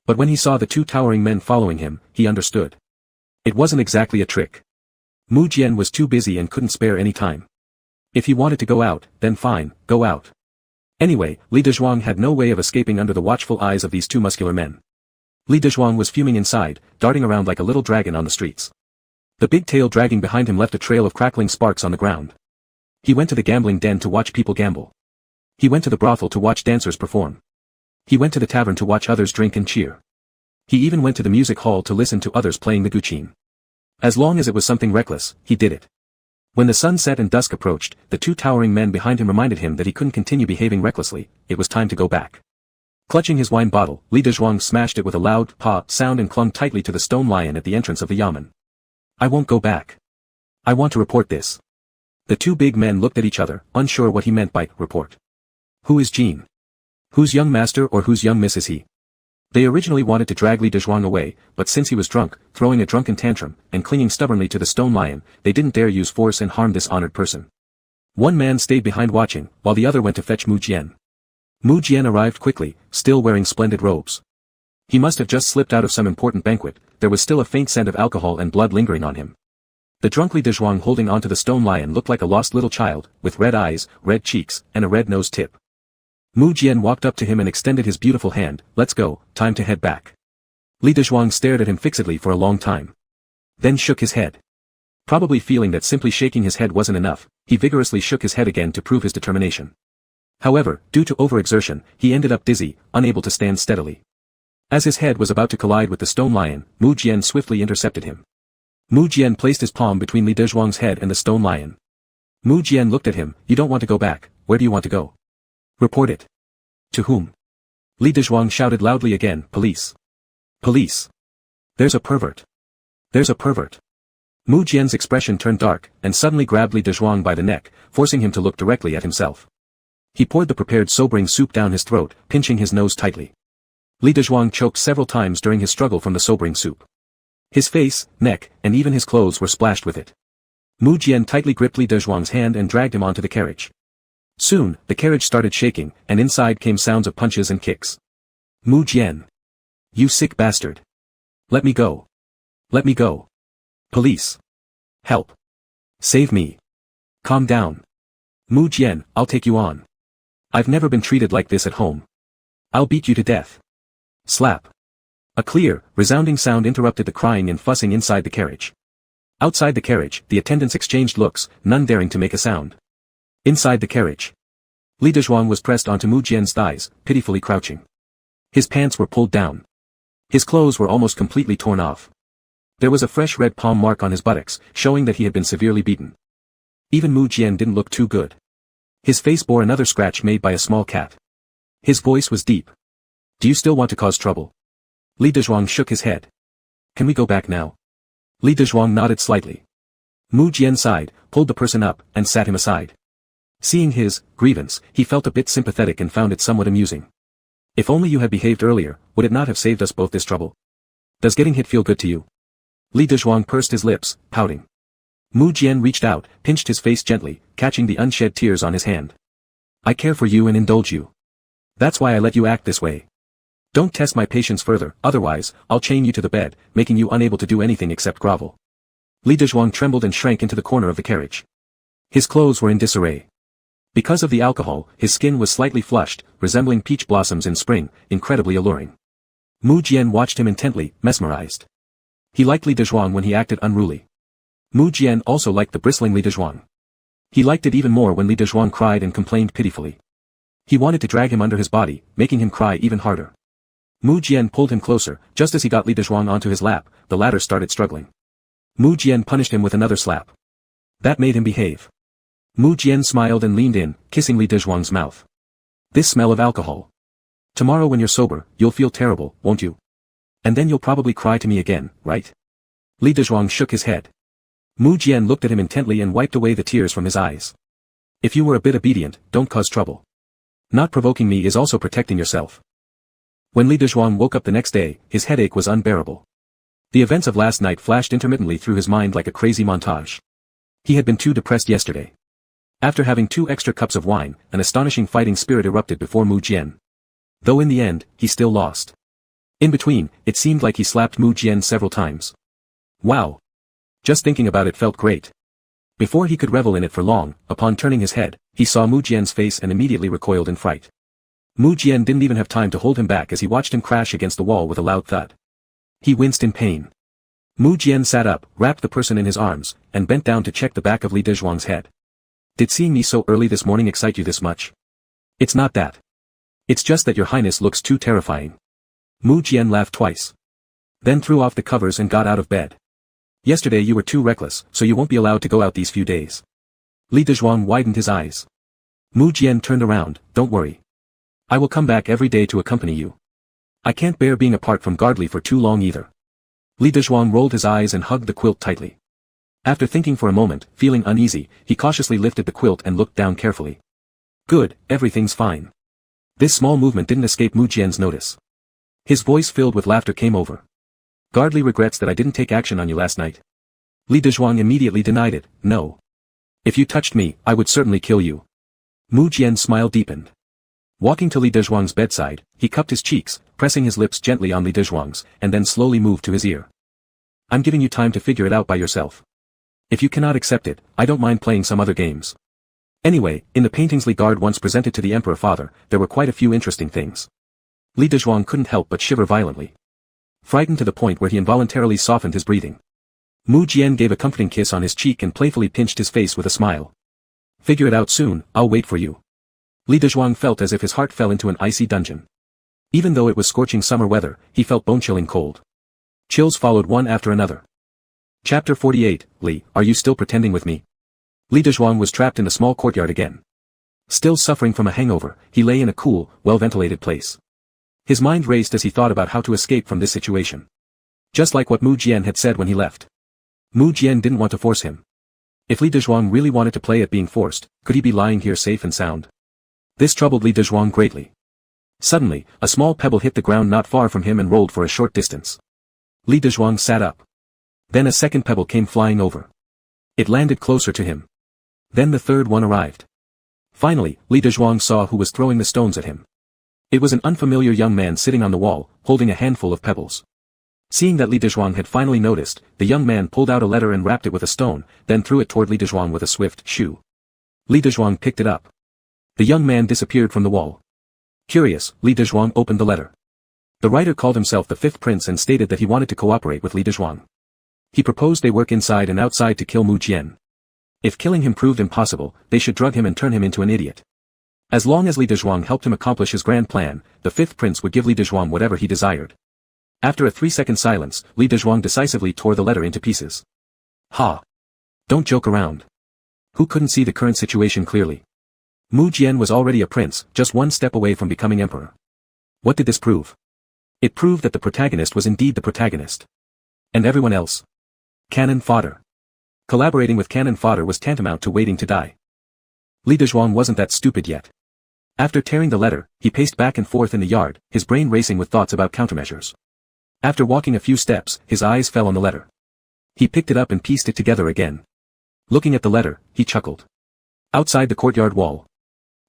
But when he saw the two towering men following him, he understood. It wasn't exactly a trick. Mu Jian was too busy and couldn't spare any time. If he wanted to go out, then fine, go out. Anyway, Li Dezhuang had no way of escaping under the watchful eyes of these two muscular men. Li Dezhuang was fuming inside, darting around like a little dragon on the streets. The big tail dragging behind him left a trail of crackling sparks on the ground. He went to the gambling den to watch people gamble. He went to the brothel to watch dancers perform. He went to the tavern to watch others drink and cheer. He even went to the music hall to listen to others playing the guqin. As long as it was something reckless, he did it. When the sun set and dusk approached, the two towering men behind him reminded him that he couldn't continue behaving recklessly, it was time to go back. Clutching his wine bottle, Li Dezhuang smashed it with a loud "pa" sound and clung tightly to the stone lion at the entrance of the yamen. I won't go back. I want to report this. The two big men looked at each other, unsure what he meant by report. Who is Jean? Whose young master or whose young miss is he? They originally wanted to drag Li Dezhuang away, but since he was drunk, throwing a drunken tantrum, and clinging stubbornly to the stone lion, they didn't dare use force and harm this honored person. One man stayed behind watching, while the other went to fetch Mu Jian. Mu Jian arrived quickly, still wearing splendid robes. He must have just slipped out of some important banquet, there was still a faint scent of alcohol and blood lingering on him. The drunk Li Dezhuang holding onto the stone lion looked like a lost little child, with red eyes, red cheeks, and a red nose tip. Mu Jian walked up to him and extended his beautiful hand, let's go, time to head back. Li Dezhuang stared at him fixedly for a long time. Then shook his head. Probably feeling that simply shaking his head wasn't enough, he vigorously shook his head again to prove his determination. However, due to overexertion, he ended up dizzy, unable to stand steadily. As his head was about to collide with the stone lion, Mu Jian swiftly intercepted him. Mu Jian placed his palm between Li Dezhuang's head and the stone lion. Mu Jian looked at him, you don't want to go back, where do you want to go? Report it. To whom? Li Dezhuang shouted loudly again, police. Police. There's a pervert. There's a pervert. Mu Jian's expression turned dark, and suddenly grabbed Li Dezhuang by the neck, forcing him to look directly at himself. He poured the prepared sobering soup down his throat, pinching his nose tightly. Li Dezhuang choked several times during his struggle from the sobering soup. His face, neck, and even his clothes were splashed with it. Mu Jian tightly gripped Li Dezhuang's hand and dragged him onto the carriage. Soon, the carriage started shaking, and inside came sounds of punches and kicks. Mu Jian. You sick bastard. Let me go. Let me go. Police. Help. Save me. Calm down. Mu Jian, I'll take you on. I've never been treated like this at home. I'll beat you to death. Slap. A clear, resounding sound interrupted the crying and fussing inside the carriage. Outside the carriage, the attendants exchanged looks, none daring to make a sound. Inside the carriage. Li Dezhuang was pressed onto Mu Jian's thighs, pitifully crouching. His pants were pulled down. His clothes were almost completely torn off. There was a fresh red palm mark on his buttocks, showing that he had been severely beaten. Even Mu Jian didn't look too good. His face bore another scratch made by a small cat. His voice was deep. Do you still want to cause trouble? Li Dezhuang shook his head. Can we go back now? Li Dezhuang nodded slightly. Mu Jian sighed, pulled the person up, and sat him aside. Seeing his grievance, he felt a bit sympathetic and found it somewhat amusing. If only you had behaved earlier, would it not have saved us both this trouble? Does getting hit feel good to you? Li Dezhuang pursed his lips, pouting. Mu Jian reached out, pinched his face gently, catching the unshed tears on his hand. I care for you and indulge you. That's why I let you act this way. Don't test my patience further, otherwise, I'll chain you to the bed, making you unable to do anything except grovel. Li Dezhuang trembled and shrank into the corner of the carriage. His clothes were in disarray. Because of the alcohol, his skin was slightly flushed, resembling peach blossoms in spring, incredibly alluring. Mu Jian watched him intently, mesmerized. He liked Li Dezhuang when he acted unruly. Mu Jian also liked the bristling Li Dezhuang. He liked it even more when Li Dezhuang cried and complained pitifully. He wanted to drag him under his body, making him cry even harder. Mu Jian pulled him closer, just as he got Li Dezhuang onto his lap, the latter started struggling. Mu Jian punished him with another slap. That made him behave. Mu Jian smiled and leaned in, kissing Li Dezhuang's mouth. This smell of alcohol. Tomorrow when you're sober, you'll feel terrible, won't you? And then you'll probably cry to me again, right? Li Dezhuang shook his head. Mu Jian looked at him intently and wiped away the tears from his eyes. If you were a bit obedient, don't cause trouble. Not provoking me is also protecting yourself. When Li Dezhuang woke up the next day, his headache was unbearable. The events of last night flashed intermittently through his mind like a crazy montage. He had been too depressed yesterday. After having 2 extra cups of wine, an astonishing fighting spirit erupted before Mu Jian. Though in the end, he still lost. In between, it seemed like he slapped Mu Jian several times. Wow! Just thinking about it felt great. Before he could revel in it for long, upon turning his head, he saw Mu Jian's face and immediately recoiled in fright. Mu Jian didn't even have time to hold him back as he watched him crash against the wall with a loud thud. He winced in pain. Mu Jian sat up, wrapped the person in his arms, and bent down to check the back of Li Dezhuang's head. Did seeing me so early this morning excite you this much? It's not that. It's just that your highness looks too terrifying. Mu Jian laughed twice. Then threw off the covers and got out of bed. Yesterday you were too reckless, so you won't be allowed to go out these few days. Li Dezhuang widened his eyes. Mu Jian turned around, don't worry. I will come back every day to accompany you. I can't bear being apart from Gardley for too long either. Li Dezhuang rolled his eyes and hugged the quilt tightly. After thinking for a moment, feeling uneasy, he cautiously lifted the quilt and looked down carefully. Good, everything's fine. This small movement didn't escape Mu Jian's notice. His voice filled with laughter came over. Gardley regrets that I didn't take action on you last night. Li Dezhuang immediately denied it, no. If you touched me, I would certainly kill you. Mu Jian's smile deepened. Walking to Li Dezhuang's bedside, he cupped his cheeks, pressing his lips gently on Li Dezhuang's, and then slowly moved to his ear. I'm giving you time to figure it out by yourself. If you cannot accept it, I don't mind playing some other games. Anyway, in the paintings Li Gard once presented to the Emperor Father, there were quite a few interesting things. Li Dezhuang couldn't help but shiver violently. Frightened to the point where he involuntarily softened his breathing. Mu Jian gave a comforting kiss on his cheek and playfully pinched his face with a smile. Figure it out soon, I'll wait for you. Li Dezhuang felt as if his heart fell into an icy dungeon. Even though it was scorching summer weather, he felt bone-chilling cold. Chills followed one after another. Chapter 48, Li, are you still pretending with me? Li Dezhuang was trapped in the small courtyard again. Still suffering from a hangover, he lay in a cool, well-ventilated place. His mind raced as he thought about how to escape from this situation. Just like what Mu Jian had said when he left. Mu Jian didn't want to force him. If Li Dezhuang really wanted to play at being forced, could he be lying here safe and sound? This troubled Li Dezhuang greatly. Suddenly, a small pebble hit the ground not far from him and rolled for a short distance. Li Dezhuang sat up. Then a second pebble came flying over. It landed closer to him. Then the third one arrived. Finally, Li Dezhuang saw who was throwing the stones at him. It was an unfamiliar young man sitting on the wall, holding a handful of pebbles. Seeing that Li Dezhuang had finally noticed, the young man pulled out a letter and wrapped it with a stone, then threw it toward Li Dezhuang with a swift shoo. Li Dezhuang picked it up. The young man disappeared from the wall. Curious, Li Dezhuang opened the letter. The writer called himself the Fifth Prince and stated that he wanted to cooperate with Li Dezhuang. He proposed they work inside and outside to kill Mu Jian. If killing him proved impossible, they should drug him and turn him into an idiot. As long as Li Dezhuang helped him accomplish his grand plan, the Fifth Prince would give Li Dezhuang whatever he desired. After a 3-second silence, Li Dezhuang decisively tore the letter into pieces. Ha! Don't joke around. Who couldn't see the current situation clearly? Mu Jian was already a prince, just one step away from becoming emperor. What did this prove? It proved that the protagonist was indeed the protagonist. And everyone else? Cannon fodder. Collaborating with cannon fodder was tantamount to waiting to die. Li Dezhuang wasn't that stupid yet. After tearing the letter, he paced back and forth in the yard, his brain racing with thoughts about countermeasures. After walking a few steps, his eyes fell on the letter. He picked it up and pieced it together again. Looking at the letter, he chuckled. Outside the courtyard wall.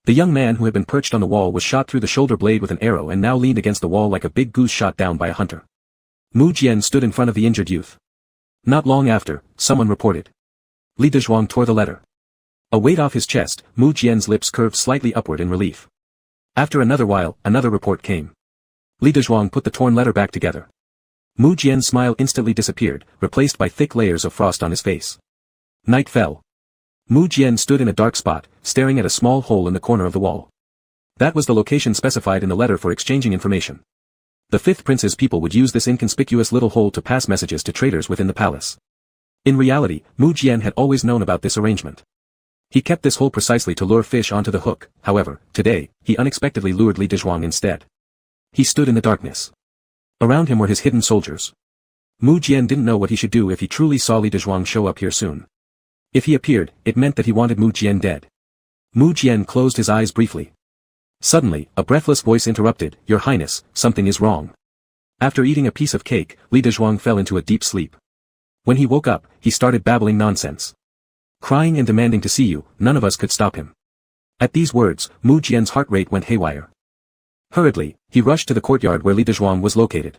The young man who had been perched on the wall was shot through the shoulder blade with an arrow and now leaned against the wall like a big goose shot down by a hunter. Mu Jian stood in front of the injured youth. Not long after, someone reported. Li Dezhuang tore the letter. A weight off his chest, Mu Jian's lips curved slightly upward in relief. After another while, another report came. Li Dezhuang put the torn letter back together. Mu Jian's smile instantly disappeared, replaced by thick layers of frost on his face. Night fell. Mu Jian stood in a dark spot, staring at a small hole in the corner of the wall. That was the location specified in the letter for exchanging information. The fifth prince's people would use this inconspicuous little hole to pass messages to traders within the palace. In reality, Mu Jian had always known about this arrangement. He kept this hole precisely to lure fish onto the hook, however, today, he unexpectedly lured Li Dezhuang instead. He stood in the darkness. Around him were his hidden soldiers. Mu Jian didn't know what he should do if he truly saw Li Dezhuang show up here soon. If he appeared, it meant that he wanted Mu Jian dead. Mu Jian closed his eyes briefly. Suddenly, a breathless voice interrupted, "Your Highness, something is wrong." After eating a piece of cake, Li Dezhuang fell into a deep sleep. When he woke up, he started babbling nonsense. Crying and demanding to see you, none of us could stop him. At these words, Mu Jian's heart rate went haywire. Hurriedly, he rushed to the courtyard where Li Dezhuang was located.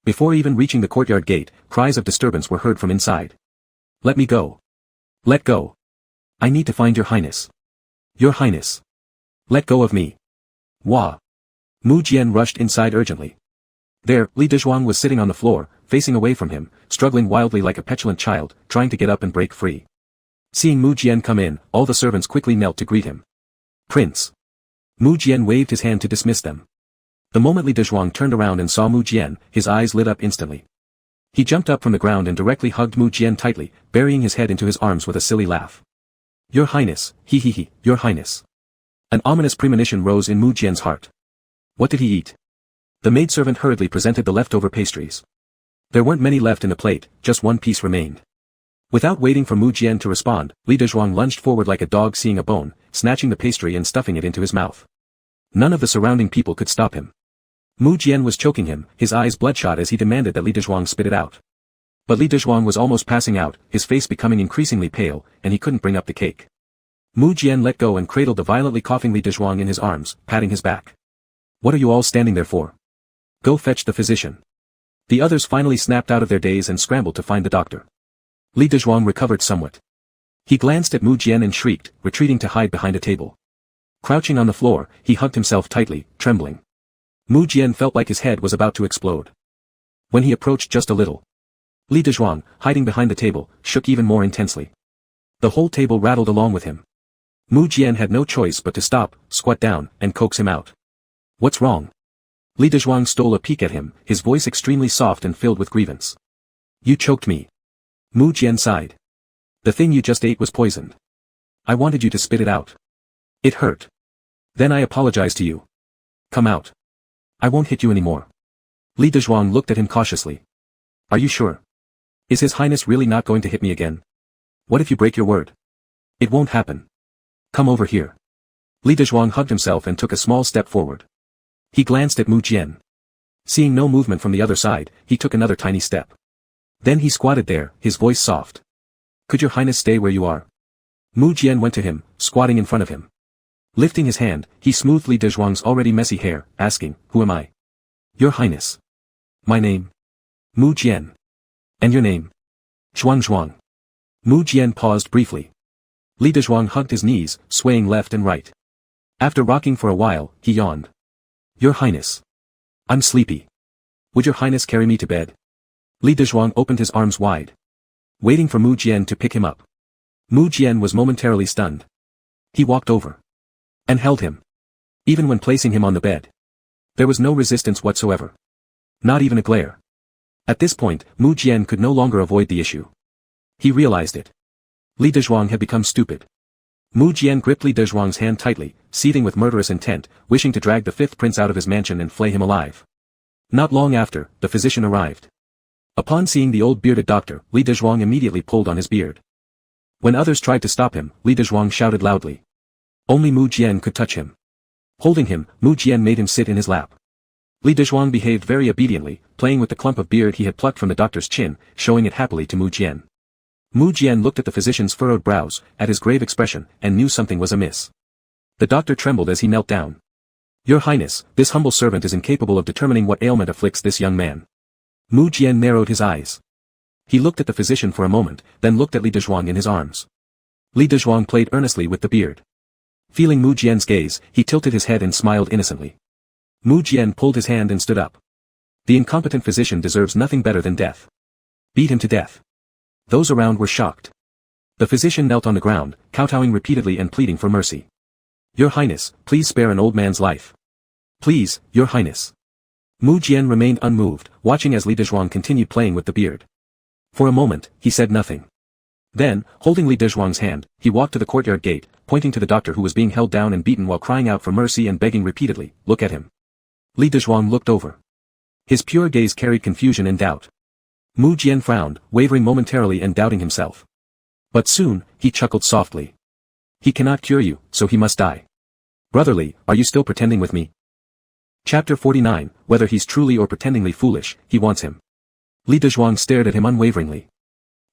Before even reaching the courtyard gate, cries of disturbance were heard from inside. "Let me go. Let go. I need to find your Highness. Your Highness. Let go of me." Wah. Mu Jian rushed inside urgently. There, Li Dezhuang was sitting on the floor, facing away from him, struggling wildly like a petulant child, trying to get up and break free. Seeing Mu Jian come in, all the servants quickly knelt to greet him. "Prince." Mu Jian waved his hand to dismiss them. The moment Li Dezhuang turned around and saw Mu Jian, his eyes lit up instantly. He jumped up from the ground and directly hugged Mu Jian tightly, burying his head into his arms with a silly laugh. "Your Highness, he, Your Highness." An ominous premonition rose in Mu Jian's heart. What did he eat? The maidservant hurriedly presented the leftover pastries. There weren't many left in the plate, just one piece remained. Without waiting for Mu Jian to respond, Li Dezhuang lunged forward like a dog seeing a bone, snatching the pastry and stuffing it into his mouth. None of the surrounding people could stop him. Mu Jian was choking him, his eyes bloodshot as he demanded that Li Dezhuang spit it out. But Li Dezhuang was almost passing out, his face becoming increasingly pale, and he couldn't bring up the cake. Mu Jian let go and cradled the violently coughing Li Dezhuang in his arms, patting his back. "What are you all standing there for? Go fetch the physician." The others finally snapped out of their daze and scrambled to find the doctor. Li Dezhuang recovered somewhat. He glanced at Mu Jian and shrieked, retreating to hide behind a table. Crouching on the floor, he hugged himself tightly, trembling. Mu Jian felt like his head was about to explode. When he approached just a little, Li Dezhuang, hiding behind the table, shook even more intensely. The whole table rattled along with him. Mu Jian had no choice but to stop, squat down, and coax him out. "What's wrong?" Li Dezhuang stole a peek at him, his voice extremely soft and filled with grievance. "You choked me." Mu Jian sighed. "The thing you just ate was poisoned. I wanted you to spit it out. It hurt. Then I apologize to you. Come out. I won't hit you anymore." Li Dezhuang looked at him cautiously. "Are you sure? Is His Highness really not going to hit me again? What if you break your word? It won't happen. Come over here." Li Dezhuang hugged himself and took a small step forward. He glanced at Mu Jian. Seeing no movement from the other side, he took another tiny step. Then he squatted there, his voice soft. "Could your Highness stay where you are?" Mu Jian went to him, squatting in front of him. Lifting his hand, he smoothed Li Dezhuang's already messy hair, asking, "Who am I?" "Your Highness." "My name?" "Mu Jian." "And your name?" "Zhuang." Mu Jian paused briefly. Li Dezhuang hugged his knees, swaying left and right. After rocking for a while, he yawned. "Your Highness. I'm sleepy. Would your Highness carry me to bed?" Li Dezhuang opened his arms wide, waiting for Mu Jian to pick him up. Mu Jian was momentarily stunned. He walked over and held him. Even when placing him on the bed, there was no resistance whatsoever. Not even a glare. At this point, Mu Jian could no longer avoid the issue. He realized it. Li Dezhuang had become stupid. Mu Jian gripped Li Dezhuang's hand tightly, seething with murderous intent, wishing to drag the fifth prince out of his mansion and flay him alive. Not long after, the physician arrived. Upon seeing the old bearded doctor, Li Dezhuang immediately pulled on his beard. When others tried to stop him, Li Dezhuang shouted loudly. Only Mu Jian could touch him. Holding him, Mu Jian made him sit in his lap. Li Dezhuang behaved very obediently, playing with the clump of beard he had plucked from the doctor's chin, showing it happily to Mu Jian. Mu Jian looked at the physician's furrowed brows, at his grave expression, and knew something was amiss. The doctor trembled as he knelt down. Your Highness, this humble servant is incapable of determining what ailment afflicts this young man. Mu Jian narrowed his eyes. He looked at the physician for a moment, then looked at Li Dezhuang in his arms. Li Dezhuang played earnestly with the beard. Feeling Mu Jian's gaze, he tilted his head and smiled innocently. Mu Jian pulled his hand and stood up. The incompetent physician deserves nothing better than death. Beat him to death. Those around were shocked. The physician knelt on the ground, kowtowing repeatedly and pleading for mercy. Your Highness, please spare an old man's life. Please, Your Highness. Mu Jian remained unmoved, watching as Li Dezhuang continued playing with the beard. For a moment, he said nothing. Then, holding Li Dezhuang's hand, he walked to the courtyard gate, pointing to the doctor who was being held down and beaten while crying out for mercy and begging repeatedly, look at him. Li Dezhuang looked over. His pure gaze carried confusion and doubt. Mu Jian frowned, wavering momentarily and doubting himself. But soon, he chuckled softly. He cannot cure you, so he must die. Brotherly, are you still pretending with me? Chapter 49, whether he's truly or pretendingly foolish, he wants him. Li Dezhuang stared at him unwaveringly.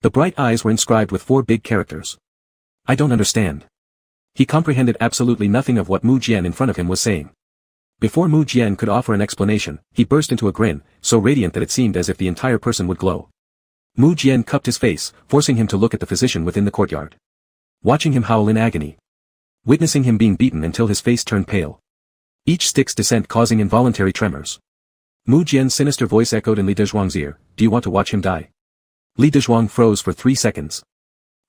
The bright eyes were inscribed with 4 big characters. I don't understand. He comprehended absolutely nothing of what Mu Jian in front of him was saying. Before Mu Jian could offer an explanation, he burst into a grin, so radiant that it seemed as if the entire person would glow. Mu Jian cupped his face, forcing him to look at the physician within the courtyard. Watching him howl in agony. Witnessing him being beaten until his face turned pale. Each stick's descent causing involuntary tremors. Mu Jian's sinister voice echoed in Li Dezhuang's ear, do you want to watch him die? Li Dezhuang froze for 3 seconds.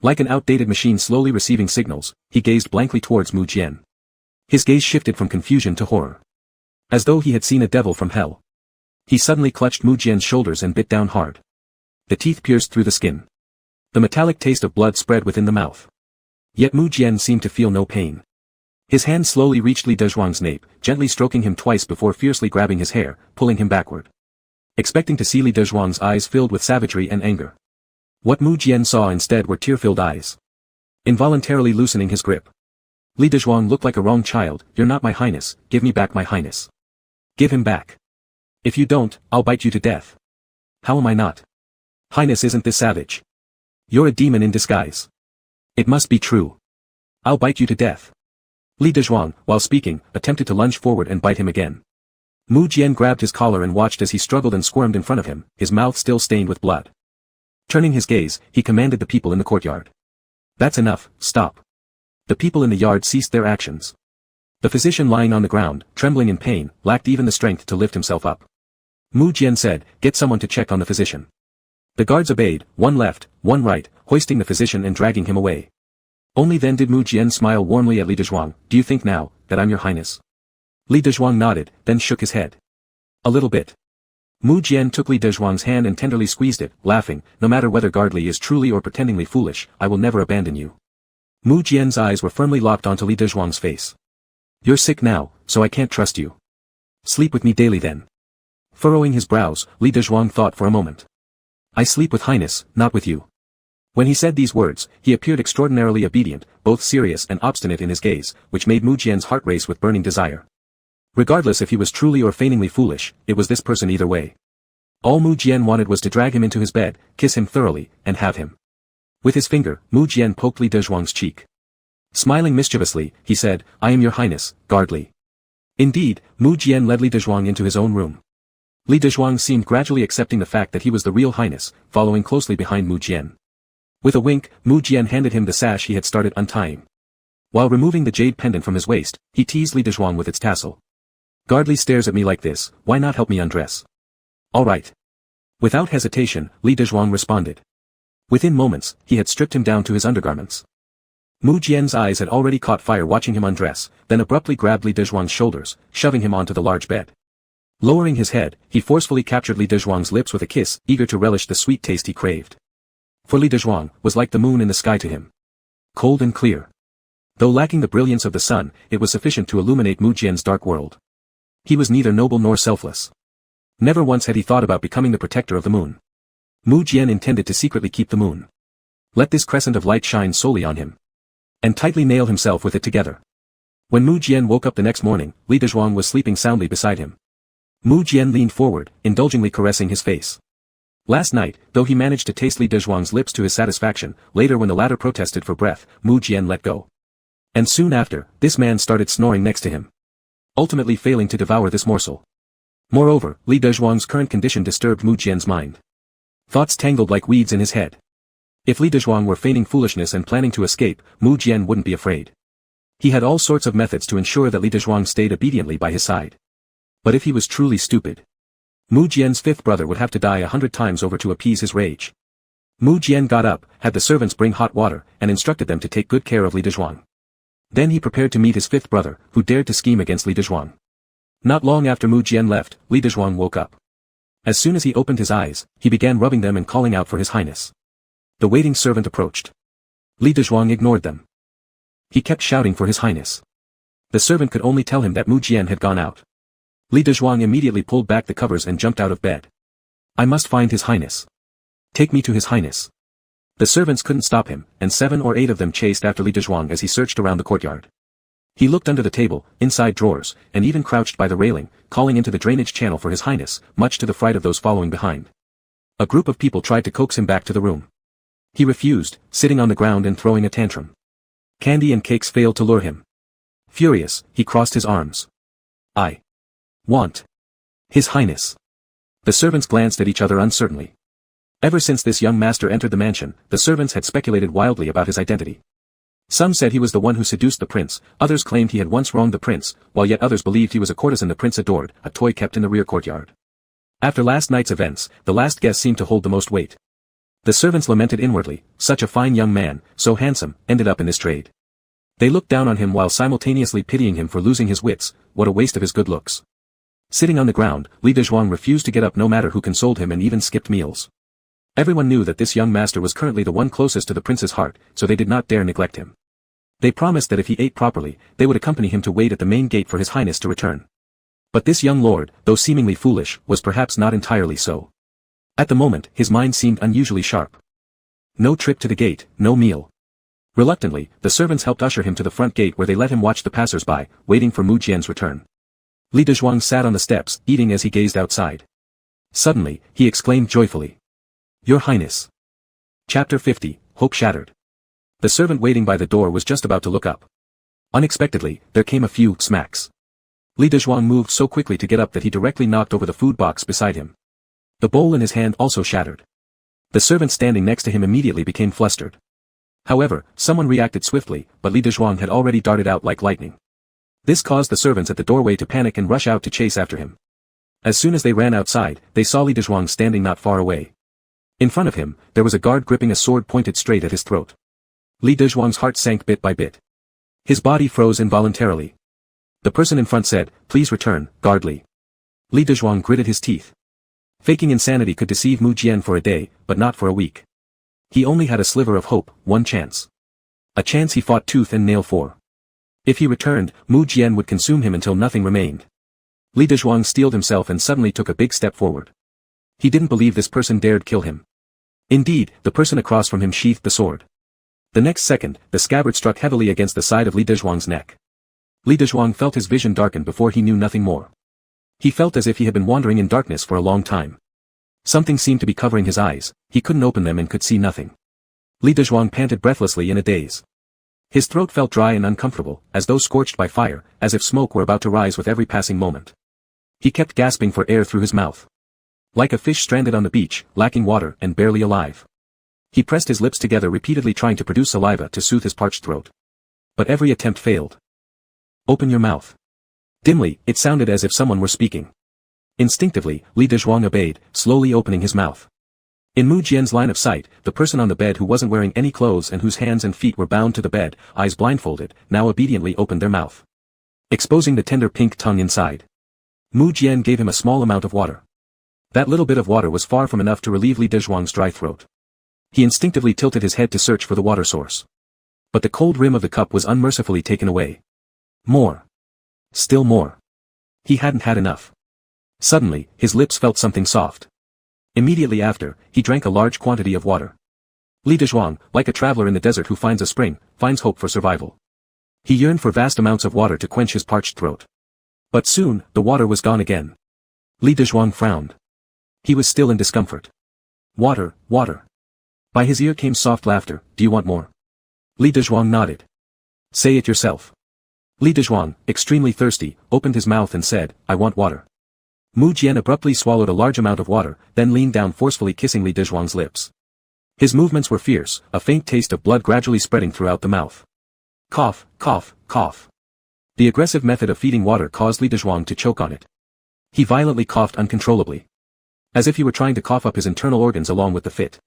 Like an outdated machine slowly receiving signals, he gazed blankly towards Mu Jian. His gaze shifted from confusion to horror. As though he had seen a devil from hell. He suddenly clutched Mu Jian's shoulders and bit down hard. The teeth pierced through the skin. The metallic taste of blood spread within the mouth. Yet Mu Jian seemed to feel no pain. His hand slowly reached Li Dezhuang's nape, gently stroking him twice before fiercely grabbing his hair, pulling him backward. Expecting to see Li Dezhuang's eyes filled with savagery and anger. What Mu Jian saw instead were tear-filled eyes. Involuntarily loosening his grip. Li Dezhuang looked like a wronged child, you're not my highness, give me back my highness. Give him back. If you don't, I'll bite you to death. How am I not? Highness, isn't this savage? You're a demon in disguise. It must be true. I'll bite you to death. Li Dezhuang, while speaking, attempted to lunge forward and bite him again. Mu Jian grabbed his collar and watched as he struggled and squirmed in front of him, his mouth still stained with blood. Turning his gaze, he commanded the people in the courtyard. That's enough, stop. The people in the yard ceased their actions. The physician lying on the ground, trembling in pain, lacked even the strength to lift himself up. Mu Jian said, get someone to check on the physician. The guards obeyed, one left, one right, hoisting the physician and dragging him away. Only then did Mu Jian smile warmly at Li Dezhuang, do you think now, that I'm your highness? Li Dezhuang nodded, then shook his head. A little bit. Mu Jian took Li Dezhuang's hand and tenderly squeezed it, laughing, no matter whether Gardly is truly or pretendingly foolish, I will never abandon you. Mu Jian's eyes were firmly locked onto Li Dezhuang's face. You're sick now, so I can't trust you. Sleep with me daily then. Furrowing his brows, Li Dezhuang thought for a moment. I sleep with highness, not with you. When he said these words, he appeared extraordinarily obedient, both serious and obstinate in his gaze, which made Mu Jian's heart race with burning desire. Regardless if he was truly or feigningly foolish, it was this person either way. All Mu Jian wanted was to drag him into his bed, kiss him thoroughly, and have him. With his finger, Mu Jian poked Li Dezhuang's cheek. Smiling mischievously, he said, I am your highness, Gardly. Indeed, Mu Jian led Li Dezhuang into his own room. Li Dezhuang seemed gradually accepting the fact that he was the real highness, following closely behind Mu Jian. With a wink, Mu Jian handed him the sash he had started untying. While removing the jade pendant from his waist, he teased Li Dezhuang with its tassel. Gardly stares at me like this, why not help me undress? All right. Without hesitation, Li Dezhuang responded. Within moments, he had stripped him down to his undergarments. Mu Jian's eyes had already caught fire watching him undress, then abruptly grabbed Li Dezhuang's shoulders, shoving him onto the large bed. Lowering his head, he forcefully captured Li Dezhuang's lips with a kiss, eager to relish the sweet taste he craved. For Li Dezhuang was like the moon in the sky to him. Cold and clear. Though lacking the brilliance of the sun, it was sufficient to illuminate Mu Jian's dark world. He was neither noble nor selfless. Never once had he thought about becoming the protector of the moon. Mu Jian intended to secretly keep the moon. Let this crescent of light shine solely on him. And tightly nail himself with it together. When Mu Jian woke up the next morning, Li Dezhuang was sleeping soundly beside him. Mu Jian leaned forward, indulgently caressing his face. Last night, though he managed to taste Li Dezhuang's lips to his satisfaction, later when the latter protested for breath, Mu Jian let go. And soon after, this man started snoring next to him. Ultimately failing to devour this morsel. Moreover, Li Dezhuang's current condition disturbed Mu Jian's mind. Thoughts tangled like weeds in his head. If Li Dezhuang were feigning foolishness and planning to escape, Mu Jian wouldn't be afraid. He had all sorts of methods to ensure that Li Dezhuang stayed obediently by his side. But if he was truly stupid, Mu Jian's fifth brother would have to die 100 times over to appease his rage. Mu Jian got up, had the servants bring hot water, and instructed them to take good care of Li Dezhuang. Then he prepared to meet his fifth brother, who dared to scheme against Li Dezhuang. Not long after Mu Jian left, Li Dezhuang woke up. As soon as he opened his eyes, he began rubbing them and calling out for his highness. The waiting servant approached. Li Dezhuang ignored them. He kept shouting for his highness. The servant could only tell him that Mu Jian had gone out. Li Dezhuang immediately pulled back the covers and jumped out of bed. I must find his highness. Take me to his highness. The servants couldn't stop him, and 7 or 8 of them chased after Li Dezhuang as he searched around the courtyard. He looked under the table, inside drawers, and even crouched by the railing, calling into the drainage channel for his highness, much to the fright of those following behind. A group of people tried to coax him back to the room. He refused, sitting on the ground and throwing a tantrum. Candy and cakes failed to lure him. Furious, he crossed his arms. I want his highness. The servants glanced at each other uncertainly. Ever since this young master entered the mansion, the servants had speculated wildly about his identity. Some said he was the one who seduced the prince, others claimed he had once wronged the prince, while yet others believed he was a courtesan the prince adored, a toy kept in the rear courtyard. After last night's events, the last guess seemed to hold the most weight. The servants lamented inwardly, such a fine young man, so handsome, ended up in this trade. They looked down on him while simultaneously pitying him for losing his wits, what a waste of his good looks. Sitting on the ground, Li Dezhuang refused to get up no matter who consoled him and even skipped meals. Everyone knew that this young master was currently the one closest to the prince's heart, so they did not dare neglect him. They promised that if he ate properly, they would accompany him to wait at the main gate for his highness to return. But this young lord, though seemingly foolish, was perhaps not entirely so. At the moment, his mind seemed unusually sharp. No trip to the gate, no meal. Reluctantly, the servants helped usher him to the front gate where they let him watch the passers-by, waiting for Mu Jian's return. Li Dezhuang sat on the steps, eating as he gazed outside. Suddenly, he exclaimed joyfully. Your Highness. Chapter 50, Hope Shattered. The servant waiting by the door was just about to look up. Unexpectedly, there came a few smacks. Li Dezhuang moved so quickly to get up that he directly knocked over the food box beside him. The bowl in his hand also shattered. The servant standing next to him immediately became flustered. However, someone reacted swiftly, but Li Dezhuang had already darted out like lightning. This caused the servants at the doorway to panic and rush out to chase after him. As soon as they ran outside, they saw Li Dezhuang standing not far away. In front of him, there was a guard gripping a sword pointed straight at his throat. Li Dezhuang's heart sank bit by bit. His body froze involuntarily. The person in front said, Please return, guard Li. Li Dezhuang gritted his teeth. Faking insanity could deceive Mu Jian for a day, but not for a week. He only had a sliver of hope, one chance. A chance he fought tooth and nail for. If he returned, Mu Jian would consume him until nothing remained. Li Dezhuang steeled himself and suddenly took a big step forward. He didn't believe this person dared kill him. Indeed, the person across from him sheathed the sword. The next second, the scabbard struck heavily against the side of Li Dezhuang's neck. Li Dezhuang felt his vision darken before he knew nothing more. He felt as if he had been wandering in darkness for a long time. Something seemed to be covering his eyes, he couldn't open them and could see nothing. Li Dezhuang panted breathlessly in a daze. His throat felt dry and uncomfortable, as though scorched by fire, as if smoke were about to rise with every passing moment. He kept gasping for air through his mouth. Like a fish stranded on the beach, lacking water and barely alive. He pressed his lips together repeatedly trying to produce saliva to soothe his parched throat. But every attempt failed. Open your mouth. Dimly, it sounded as if someone were speaking. Instinctively, Li Dezhuang obeyed, slowly opening his mouth. In Mu Jian's line of sight, the person on the bed who wasn't wearing any clothes and whose hands and feet were bound to the bed, eyes blindfolded, now obediently opened their mouth. Exposing the tender pink tongue inside. Mu Jian gave him a small amount of water. That little bit of water was far from enough to relieve Li Dezhuang's dry throat. He instinctively tilted his head to search for the water source. But the cold rim of the cup was unmercifully taken away. More. Still more. He hadn't had enough. Suddenly, his lips felt something soft. Immediately after, he drank a large quantity of water. Li Dezhuang, like a traveler in the desert who finds a spring, finds hope for survival. He yearned for vast amounts of water to quench his parched throat. But soon, the water was gone again. Li Dezhuang frowned. He was still in discomfort. Water, water. By his ear came soft laughter. Do you want more? Li Dezhuang nodded. Say it yourself. Li Dezhuang, extremely thirsty, opened his mouth and said, I want water. Mu Jian abruptly swallowed a large amount of water, then leaned down forcefully kissing Li Dezhuang's lips. His movements were fierce, a faint taste of blood gradually spreading throughout the mouth. Cough, cough, cough. The aggressive method of feeding water caused Li Dezhuang to choke on it. He violently coughed uncontrollably. As if he were trying to cough up his internal organs along with the fit.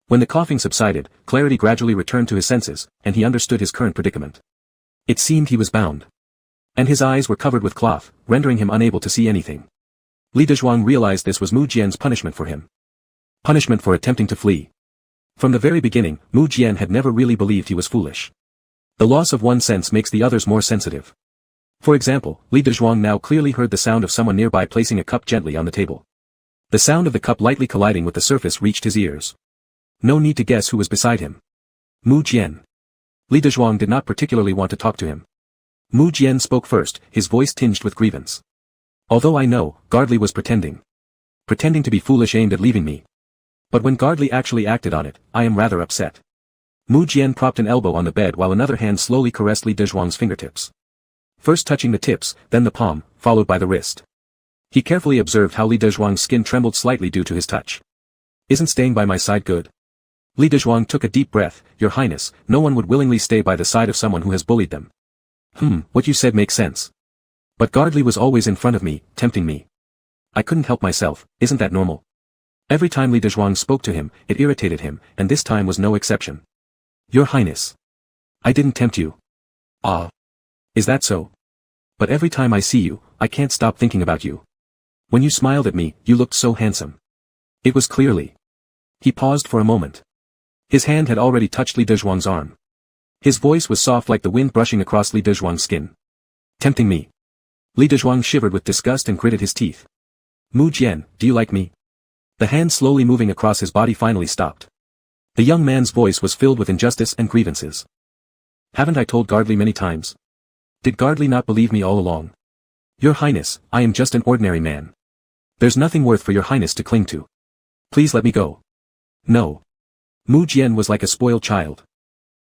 When the coughing subsided, clarity gradually returned to his senses, and he understood his current predicament. It seemed he was bound. And his eyes were covered with cloth, rendering him unable to see anything. Li Dezhuang realized this was Mu Jian's punishment for him. Punishment for attempting to flee. From the very beginning, Mu Jian had never really believed he was foolish. The loss of one sense makes the others more sensitive. For example, Li Dezhuang now clearly heard the sound of someone nearby placing a cup gently on the table. The sound of the cup lightly colliding with the surface reached his ears. No need to guess who was beside him. Mu Jian. Li Dezhuang did not particularly want to talk to him. Mu Jian spoke first, his voice tinged with grievance. Although I know, Gardly was pretending. Pretending to be foolish aimed at leaving me. But when Gardly actually acted on it, I am rather upset. Mu Jian propped an elbow on the bed while another hand slowly caressed Li Dezhuang's fingertips. First touching the tips, then the palm, followed by the wrist. He carefully observed how Li Dezhuang's skin trembled slightly due to his touch. Isn't staying by my side good? Li Dezhuang took a deep breath. Your Highness, no one would willingly stay by the side of someone who has bullied them. What you said makes sense. But Gardly was always in front of me, tempting me. I couldn't help myself, isn't that normal? Every time Li Dezhuang spoke to him, it irritated him, and this time was no exception. Your Highness. I didn't tempt you. Ah. Is that so? But every time I see you, I can't stop thinking about you. When you smiled at me, you looked so handsome. It was clearly. He paused for a moment. His hand had already touched Li Dezhuang's arm. His voice was soft like the wind brushing across Li Dezhuang's skin. Tempting me. Li Dezhuang shivered with disgust and gritted his teeth. Mu Jian, do you like me? The hand slowly moving across his body finally stopped. The young man's voice was filled with injustice and grievances. Haven't I told Gardly many times? Did Gardly not believe me all along? Your Highness, I am just an ordinary man. There's nothing worth for your Highness to cling to. Please let me go. No. Mu Jian was like a spoiled child.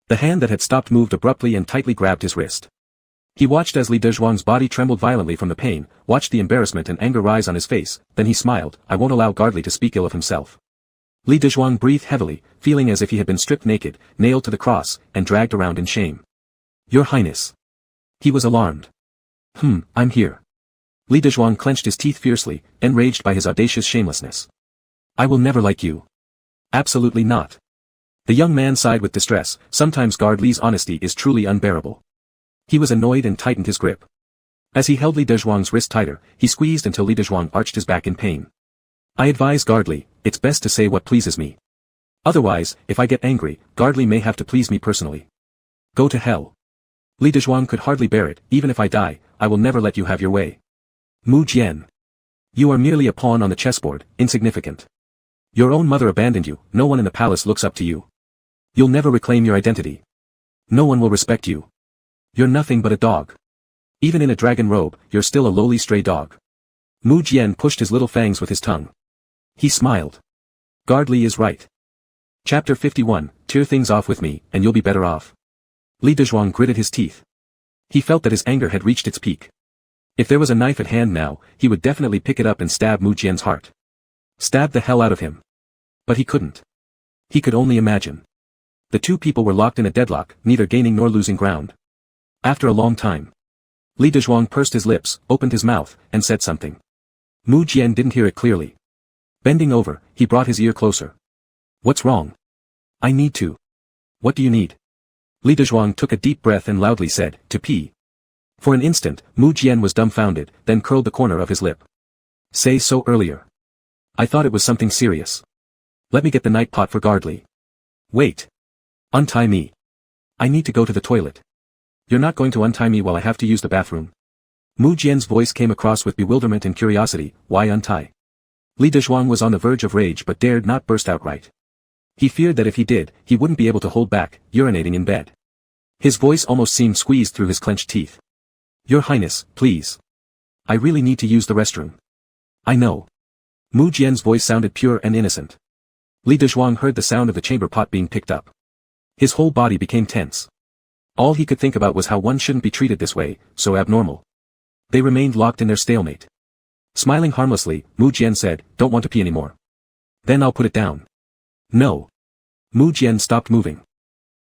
The hand that had stopped moved abruptly and tightly grabbed his wrist. He watched as Li Dezhuang's body trembled violently from the pain, watched the embarrassment and anger rise on his face, then he smiled. I won't allow Gardly to speak ill of himself. Li Dezhuang breathed heavily, feeling as if he had been stripped naked, nailed to the cross, and dragged around in shame. Your Highness. He was alarmed. I'm here. Li Dezhuang clenched his teeth fiercely, enraged by his audacious shamelessness. I will never like you. Absolutely not. The young man sighed with distress. Sometimes Gardly's honesty is truly unbearable. He was annoyed and tightened his grip. As he held Li Dezhuang's wrist tighter, he squeezed until Li Dezhuang arched his back in pain. I advise Gardly, it's best to say what pleases me. Otherwise, if I get angry, Gardly may have to please me personally. Go to hell. Li Dezhuang could hardly bear it. Even if I die, I will never let you have your way. Mu Jian. You are merely a pawn on the chessboard, insignificant. Your own mother abandoned you, no one in the palace looks up to you. You'll never reclaim your identity. No one will respect you. You're nothing but a dog. Even in a dragon robe, you're still a lowly stray dog. Mu Jian pushed his little fangs with his tongue. He smiled. Gardly is right. Chapter 51, Tear things off with me, and you'll be better off. Li Dezhuang gritted his teeth. He felt that his anger had reached its peak. If there was a knife at hand now, he would definitely pick it up and stab Mu Jian's heart. Stab the hell out of him. But he couldn't. He could only imagine. The two people were locked in a deadlock, neither gaining nor losing ground. After a long time, Li Dezhuang pursed his lips, opened his mouth, and said something. Mu Jian didn't hear it clearly. Bending over, he brought his ear closer. What's wrong? I need to. What do you need? Li Dezhuang took a deep breath and loudly said, to pee. For an instant, Mu Jian was dumbfounded, then curled the corner of his lip. Say so earlier. I thought it was something serious. Let me get the night pot for Gardley. Wait. Untie me. I need to go to the toilet. You're not going to untie me while I have to use the bathroom. Mu Jian's voice came across with bewilderment and curiosity. Why untie? Li Dezhuang was on the verge of rage but dared not burst outright. He feared that if he did, he wouldn't be able to hold back, urinating in bed. His voice almost seemed squeezed through his clenched teeth. Your Highness, please. I really need to use the restroom. I know. Mu Jian's voice sounded pure and innocent. Li Dezhuang heard the sound of the chamber pot being picked up. His whole body became tense. All he could think about was how one shouldn't be treated this way, so abnormal. They remained locked in their stalemate. Smiling harmlessly, Mu Jian said, Don't want to pee anymore. Then I'll put it down. No. Mu Jian stopped moving.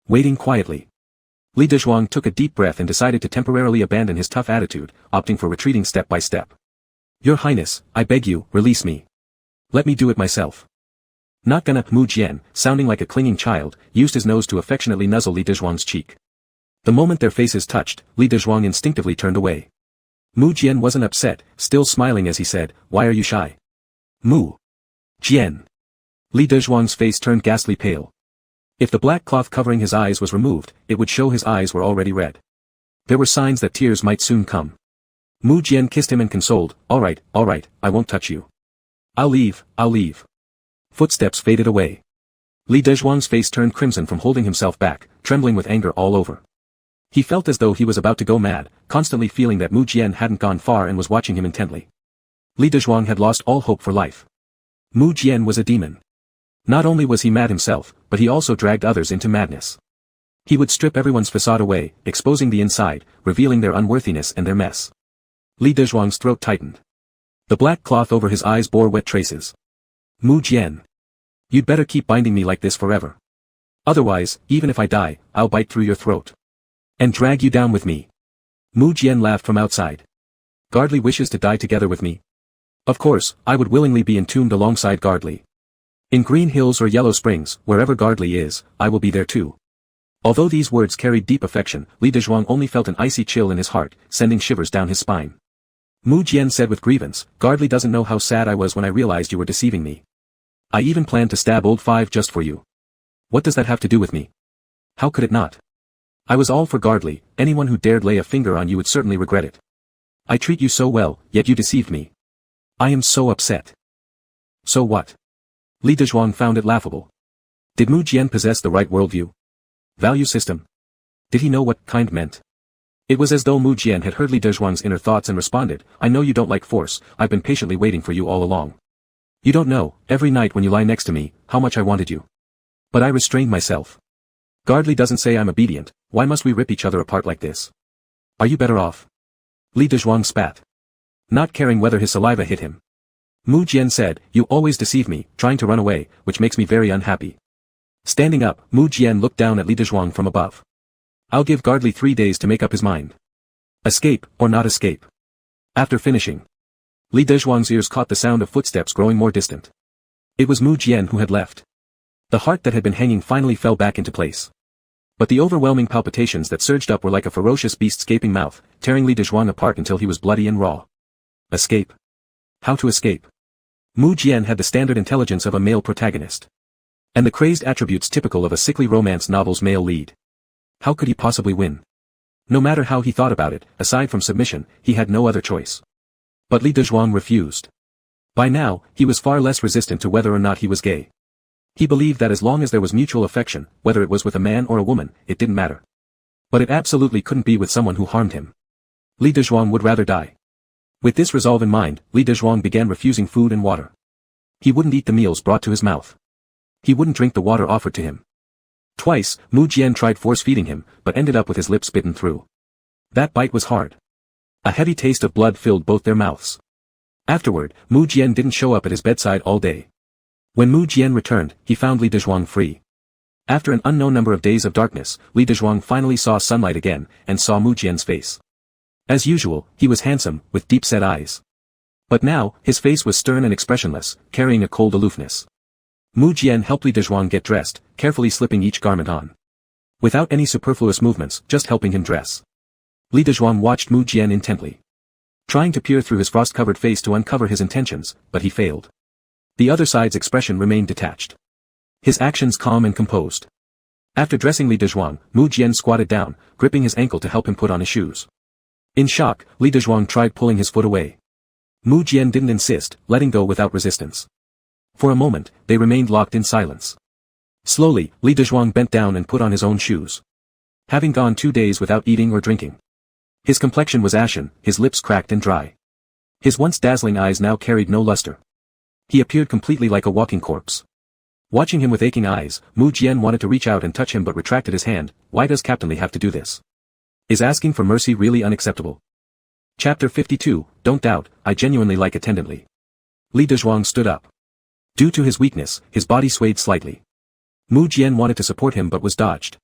Waiting quietly. Li Dezhuang took a deep breath and decided to temporarily abandon his tough attitude, opting for retreating step by step. Your Highness, I beg you, release me. Let me do it myself. Not gonna. Mu Jian, sounding like a clinging child, used his nose to affectionately nuzzle Li Dezhuang's cheek. The moment their faces touched, Li Dezhuang instinctively turned away. Mu Jian wasn't upset, still smiling as he said, Why are you shy? Mu Jian. Li Dezhuang's face turned ghastly pale. If the black cloth covering his eyes was removed, it would show his eyes were already red. There were signs that tears might soon come. Mu Jian kissed him and consoled, all right, I won't touch you. I'll leave. Footsteps faded away. Li Dezhuang's face turned crimson from holding himself back, trembling with anger all over. He felt as though he was about to go mad, constantly feeling that Mu Jian hadn't gone far and was watching him intently. Li Dezhuang had lost all hope for life. Mu Jian was a demon. Not only was he mad himself, but he also dragged others into madness. He would strip everyone's facade away, exposing the inside, revealing their unworthiness and their mess. Li Dezhuang's throat tightened. The black cloth over his eyes bore wet traces. Mu Jian. You'd better keep binding me like this forever. Otherwise, even if I die, I'll bite through your throat. And drag you down with me. Mu Jian laughed from outside. Gardley wishes to die together with me? Of course, I would willingly be entombed alongside Gardley. In Green Hills or Yellow Springs, wherever Gardley is, I will be there too. Although these words carried deep affection, Li Dezhuang only felt an icy chill in his heart, sending shivers down his spine. Mu Jian said with grievance, Gardley doesn't know how sad I was when I realized you were deceiving me. I even planned to stab old Five just for you. What does that have to do with me? How could it not? I was all for Gardley, anyone who dared lay a finger on you would certainly regret it. I treat you so well, yet you deceived me. I am so upset. So what? Li Dezhuang found it laughable. Did Mu Jian possess the right worldview? Value system? Did he know what kind meant? It was as though Mu Jian had heard Li Dezhuang's inner thoughts and responded, I know you don't like force, I've been patiently waiting for you all along. You don't know, every night when you lie next to me, how much I wanted you. But I restrained myself. Gardley doesn't say I'm obedient, why must we rip each other apart like this? Are you better off? Li Dezhuang spat. Not caring whether his saliva hit him. Mu Jian said, you always deceive me, trying to run away, which makes me very unhappy. Standing up, Mu Jian looked down at Li Dezhuang from above. I'll give Gardley 3 days to make up his mind. Escape, or not escape. After finishing. Li Dezhuang's ears caught the sound of footsteps growing more distant. It was Mu Jian who had left. The heart that had been hanging finally fell back into place. But the overwhelming palpitations that surged up were like a ferocious beast's gaping mouth, tearing Li Dezhuang apart until he was bloody and raw. Escape. How to escape? Mu Jian had the standard intelligence of a male protagonist. And the crazed attributes typical of a sickly romance novel's male lead. How could he possibly win? No matter how he thought about it, aside from submission, he had no other choice. But Li Dezhuang refused. By now, he was far less resistant to whether or not he was gay. He believed that as long as there was mutual affection, whether it was with a man or a woman, it didn't matter. But it absolutely couldn't be with someone who harmed him. Li Dezhuang would rather die. With this resolve in mind, Li Dezhuang began refusing food and water. He wouldn't eat the meals brought to his mouth. He wouldn't drink the water offered to him. Twice, Mu Jian tried force-feeding him, but ended up with his lips bitten through. That bite was hard. A heavy taste of blood filled both their mouths. Afterward, Mu Jian didn't show up at his bedside all day. When Mu Jian returned, he found Li Dezhuang free. After an unknown number of days of darkness, Li Dezhuang finally saw sunlight again, and saw Mu Jian's face. As usual, he was handsome, with deep-set eyes. But now, his face was stern and expressionless, carrying a cold aloofness. Mu Jian helped Li Dezhuang get dressed, carefully slipping each garment on. Without any superfluous movements, just helping him dress. Li Dezhuang watched Mu Jian intently, trying to peer through his frost-covered face to uncover his intentions, but he failed. The other side's expression remained detached, his actions calm and composed. After dressing Li Dezhuang, Mu Jian squatted down, gripping his ankle to help him put on his shoes. In shock, Li Dezhuang tried pulling his foot away. Mu Jian didn't insist, letting go without resistance. For a moment, they remained locked in silence. Slowly, Li Dezhuang bent down and put on his own shoes. Having gone 2 days without eating or drinking, his complexion was ashen, his lips cracked and dry. His once dazzling eyes now carried no luster. He appeared completely like a walking corpse. Watching him with aching eyes, Mu Jian wanted to reach out and touch him but retracted his hand. Why does Captain Li have to do this? Is asking for mercy really unacceptable? Chapter 52, Don't doubt, I genuinely like Attendant Li. Li Dezhuang stood up. Due to his weakness, his body swayed slightly. Mu Jian wanted to support him but was dodged.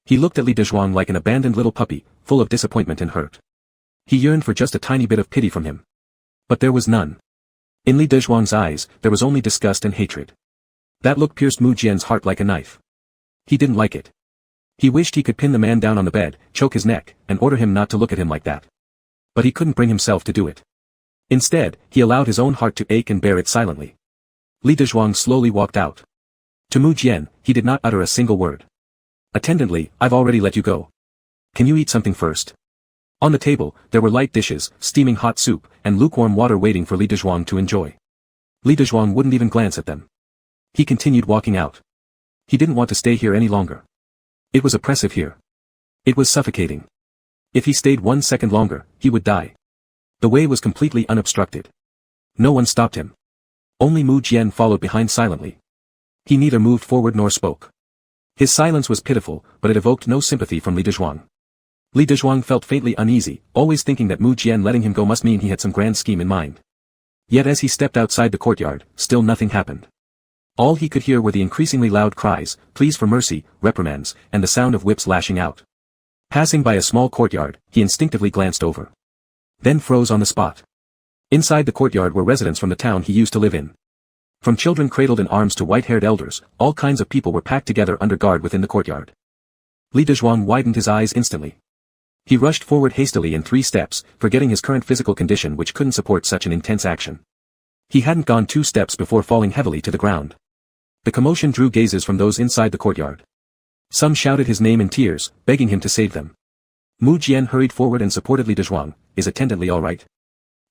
He looked at Li Dezhuang like an abandoned little puppy, full of disappointment and hurt. He yearned for just a tiny bit of pity from him. But there was none. In Li Dezhuang's eyes, there was only disgust and hatred. That look pierced Mu Jian's heart like a knife. He didn't like it. He wished he could pin the man down on the bed, choke his neck, and order him not to look at him like that. But he couldn't bring himself to do it. Instead, he allowed his own heart to ache and bear it silently. Li Dezhuang slowly walked out. To Mu Jian, he did not utter a single word. Attendant Li, I've already let you go. Can you eat something first? On the table, there were light dishes, steaming hot soup, and lukewarm water waiting for Li Dezhuang to enjoy. Li Dezhuang wouldn't even glance at them. He continued walking out. He didn't want to stay here any longer. It was oppressive here. It was suffocating. If he stayed 1 second longer, he would die. The way was completely unobstructed. No one stopped him. Only Mu Jian followed behind silently. He neither moved forward nor spoke. His silence was pitiful, but it evoked no sympathy from Li Dezhuang. Li Dezhuang felt faintly uneasy, always thinking that Mu Jian letting him go must mean he had some grand scheme in mind. Yet as he stepped outside the courtyard, still nothing happened. All he could hear were the increasingly loud cries, pleas for mercy, reprimands, and the sound of whips lashing out. Passing by a small courtyard, he instinctively glanced over. Then froze on the spot. Inside the courtyard were residents from the town he used to live in. From children cradled in arms to white-haired elders, all kinds of people were packed together under guard within the courtyard. Li Dezhuang widened his eyes instantly. He rushed forward hastily in 3 steps, forgetting his current physical condition which couldn't support such an intense action. He hadn't gone 2 steps before falling heavily to the ground. The commotion drew gazes from those inside the courtyard. Some shouted his name in tears, begging him to save them. Mu Jian hurried forward and supported Li Dezhuang. Is Attendant Li all right?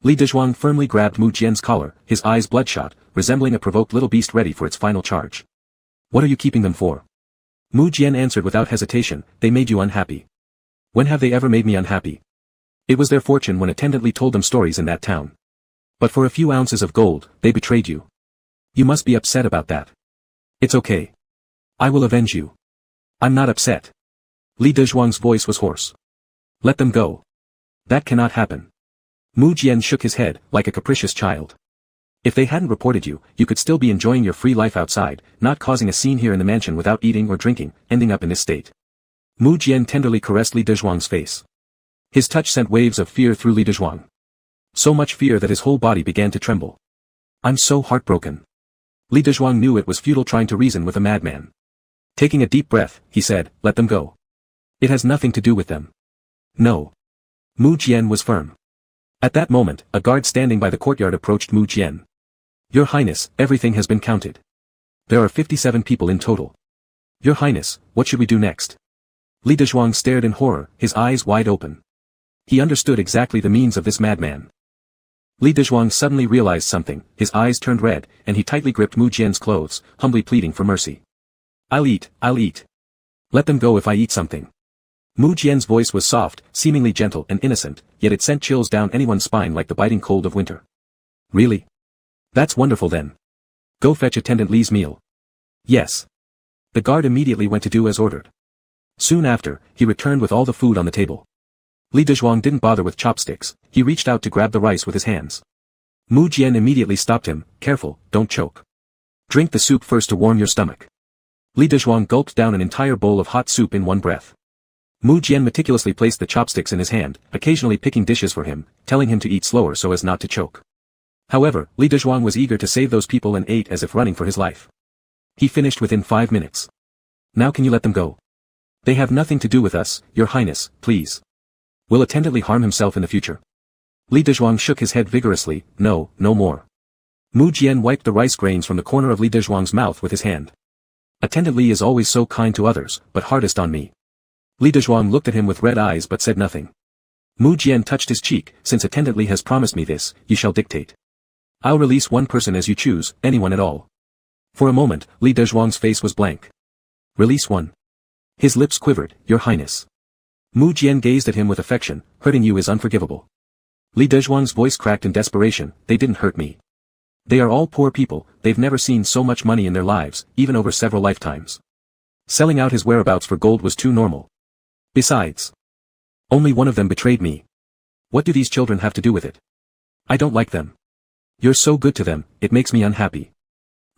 Li Dezhuang firmly grabbed Mu Jian's collar, his eyes bloodshot, resembling a provoked little beast ready for its final charge. What are you keeping them for? Mu Jian answered without hesitation, they made you unhappy. When have they ever made me unhappy? It was their fortune when Attendant Li told them stories in that town. But for a few ounces of gold, they betrayed you. You must be upset about that. It's okay. I will avenge you. I'm not upset. Li Dezhuang's voice was hoarse. Let them go. That cannot happen. Mu Jian shook his head, like a capricious child. If they hadn't reported you, you could still be enjoying your free life outside, not causing a scene here in the mansion without eating or drinking, ending up in this state. Mu Jian tenderly caressed Li Dezhuang's face. His touch sent waves of fear through Li Dezhuang. So much fear that his whole body began to tremble. I'm so heartbroken. Li Dezhuang knew it was futile trying to reason with a madman. Taking a deep breath, he said, let them go. It has nothing to do with them. No. Mu Jian was firm. At that moment, a guard standing by the courtyard approached Mu Jian. Your Highness, everything has been counted. There are 57 people in total. Your Highness, what should we do next? Li Dezhuang stared in horror, his eyes wide open. He understood exactly the means of this madman. Li Dezhuang suddenly realized something, his eyes turned red, and he tightly gripped Mu Jian's clothes, humbly pleading for mercy. I'll eat. Let them go if I eat something. Mu Jian's voice was soft, seemingly gentle and innocent, yet it sent chills down anyone's spine like the biting cold of winter. Really? That's wonderful then. Go fetch Attendant Li's meal. Yes. The guard immediately went to do as ordered. Soon after, he returned with all the food on the table. Li Dezhuang didn't bother with chopsticks, he reached out to grab the rice with his hands. Mu Jian immediately stopped him, careful, don't choke. Drink the soup first to warm your stomach. Li Dezhuang gulped down an entire bowl of hot soup in one breath. Mu Jian meticulously placed the chopsticks in his hand, occasionally picking dishes for him, telling him to eat slower so as not to choke. However, Li Dezhuang was eager to save those people and ate as if running for his life. He finished within 5 minutes. Now can you let them go? They have nothing to do with us, Your Highness, please. Will attendantly harm himself in the future. Li Dezhuang shook his head vigorously, no, no more. Mu Jian wiped the rice grains from the corner of Li Dezhuang's mouth with his hand. Attendant Li is always so kind to others, but hardest on me. Li Dezhuang looked at him with red eyes but said nothing. Mu Jian touched his cheek, since Attendant Li has promised me this, you shall dictate. I'll release one person as you choose, anyone at all. For a moment, Li Dezhuang's face was blank. Release one. His lips quivered, Your Highness. Mu Jian gazed at him with affection, hurting you is unforgivable. Li Dezhuang's voice cracked in desperation, they didn't hurt me. They are all poor people, they've never seen so much money in their lives, even over several lifetimes. Selling out his whereabouts for gold was too normal. Besides, only one of them betrayed me. What do these children have to do with it? I don't like them. You're so good to them, it makes me unhappy.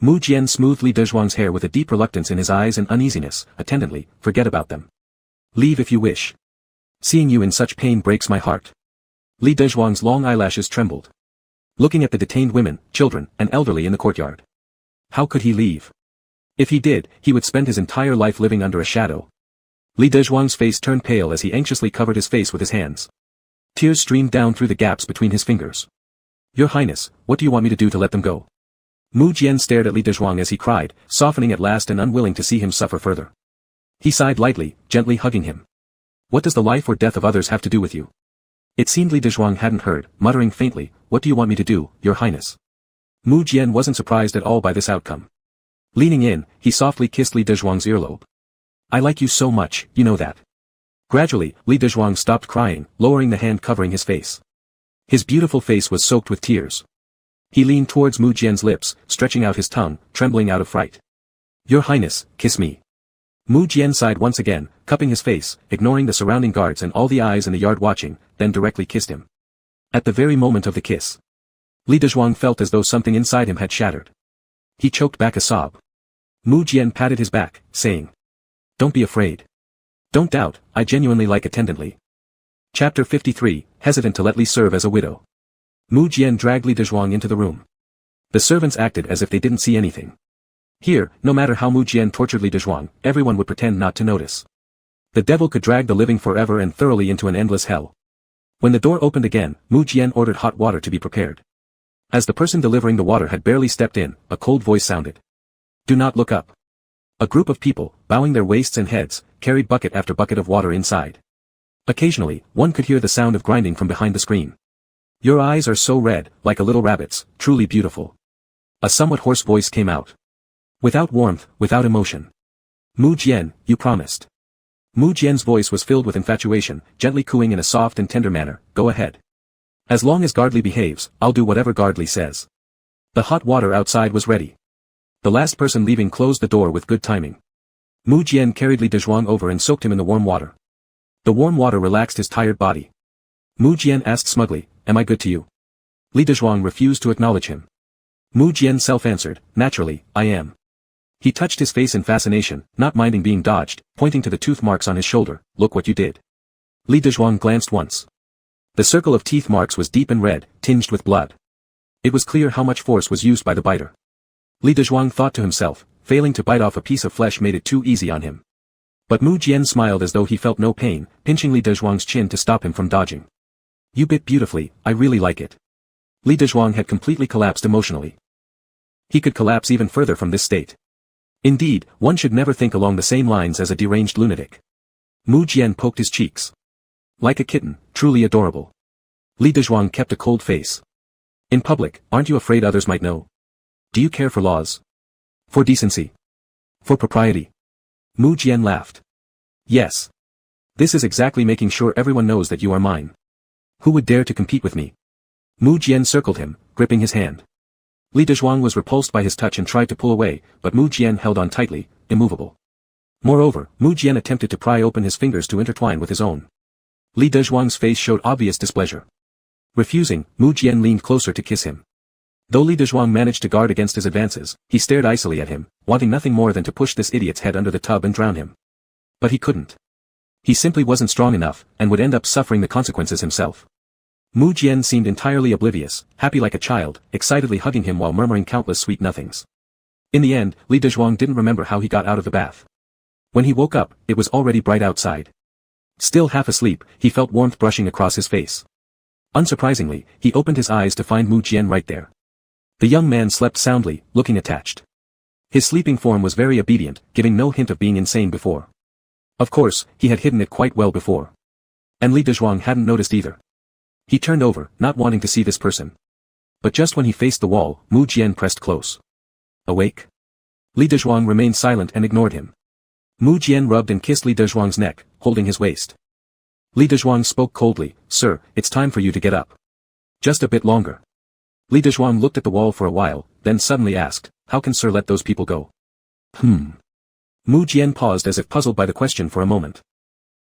Mu Jian smoothed Li Dezhuang's hair with a deep reluctance in his eyes and uneasiness, attendantly, forget about them. Leave if you wish. Seeing you in such pain breaks my heart. Li Dezhuang's long eyelashes trembled. Looking at the detained women, children, and elderly in the courtyard. How could he leave? If he did, he would spend his entire life living under a shadow. Li Dezhuang's face turned pale as he anxiously covered his face with his hands. Tears streamed down through the gaps between his fingers. Your Highness, what do you want me to do to let them go? Mu Jian stared at Li Dezhuang as he cried, softening at last and unwilling to see him suffer further. He sighed lightly, gently hugging him. What does the life or death of others have to do with you? It seemed Li Dezhuang hadn't heard, muttering faintly, what do you want me to do, Your Highness? Mu Jian wasn't surprised at all by this outcome. Leaning in, he softly kissed Li Dezhuang's earlobe. I like you so much, you know that. Gradually, Li Dezhuang stopped crying, lowering the hand covering his face. His beautiful face was soaked with tears. He leaned towards Mu Jian's lips, stretching out his tongue, trembling out of fright. Your Highness, kiss me. Mu Jian sighed once again, cupping his face, ignoring the surrounding guards and all the eyes in the yard watching, then directly kissed him. At the very moment of the kiss, Li Dezhuang felt as though something inside him had shattered. He choked back a sob. Mu Jian patted his back, saying, Don't be afraid. Don't doubt, I genuinely like Attendant Li. Chapter 53, hesitant to let Li serve as a widow. Mu Jian dragged Li Dezhuang into the room. The servants acted as if they didn't see anything. Here, no matter how Mu Jian tortured Li Dezhuang, everyone would pretend not to notice. The devil could drag the living forever and thoroughly into an endless hell. When the door opened again, Mu Jian ordered hot water to be prepared. As the person delivering the water had barely stepped in, a cold voice sounded. Do not look up. A group of people, bowing their waists and heads, carried bucket after bucket of water inside. Occasionally, one could hear the sound of grinding from behind the screen. Your eyes are so red, like a little rabbit's, truly beautiful. A somewhat hoarse voice came out. Without warmth, without emotion. Mu Jian, you promised. Mu Jian's voice was filled with infatuation, gently cooing in a soft and tender manner, go ahead. As long as Gardly behaves, I'll do whatever Gardly says. The hot water outside was ready. The last person leaving closed the door with good timing. Mu Jian carried Li Dezhuang over and soaked him in the warm water. The warm water relaxed his tired body. Mu Jian asked smugly, am I good to you? Li Dezhuang refused to acknowledge him. Mu Jian self-answered, naturally, I am. He touched his face in fascination, not minding being dodged, pointing to the tooth marks on his shoulder, look what you did. Li Dezhuang glanced once. The circle of teeth marks was deep and red, tinged with blood. It was clear how much force was used by the biter. Li Dezhuang thought to himself, failing to bite off a piece of flesh made it too easy on him. But Mu Jian smiled as though he felt no pain, pinching Li Dezhuang's chin to stop him from dodging. You bit beautifully, I really like it. Li Dezhuang had completely collapsed emotionally. He could collapse even further from this state. Indeed, one should never think along the same lines as a deranged lunatic. Mu Jian poked his cheeks. Like a kitten, truly adorable. Li Dezhuang kept a cold face. In public, aren't you afraid others might know? Do you care for laws? For decency? For propriety? Mu Jian laughed. Yes. This is exactly making sure everyone knows that you are mine. Who would dare to compete with me? Mu Jian circled him, gripping his hand. Li Dezhuang was repulsed by his touch and tried to pull away, but Mu Jian held on tightly, immovable. Moreover, Mu Jian attempted to pry open his fingers to intertwine with his own. Li Dezhuang's face showed obvious displeasure. Refusing, Mu Jian leaned closer to kiss him. Though Li Dezhuang managed to guard against his advances, he stared icily at him, wanting nothing more than to push this idiot's head under the tub and drown him. But he couldn't. He simply wasn't strong enough, and would end up suffering the consequences himself. Mu Jian seemed entirely oblivious, happy like a child, excitedly hugging him while murmuring countless sweet nothings. In the end, Li Dezhuang didn't remember how he got out of the bath. When he woke up, it was already bright outside. Still half asleep, he felt warmth brushing across his face. Unsurprisingly, he opened his eyes to find Mu Jian right there. The young man slept soundly, looking attached. His sleeping form was very obedient, giving no hint of being insane before. Of course, he had hidden it quite well before. And Li Dezhuang hadn't noticed either. He turned over, not wanting to see this person. But just when he faced the wall, Mu Jian pressed close. Awake? Li Dezhuang remained silent and ignored him. Mu Jian rubbed and kissed Li Dezhuang's neck, holding his waist. Li Dezhuang spoke coldly, "Sir, it's time for you to get up." "Just a bit longer." Li Dezhuang looked at the wall for a while, then suddenly asked, "How can Sir let those people go?" Mu Jian paused as if puzzled by the question for a moment.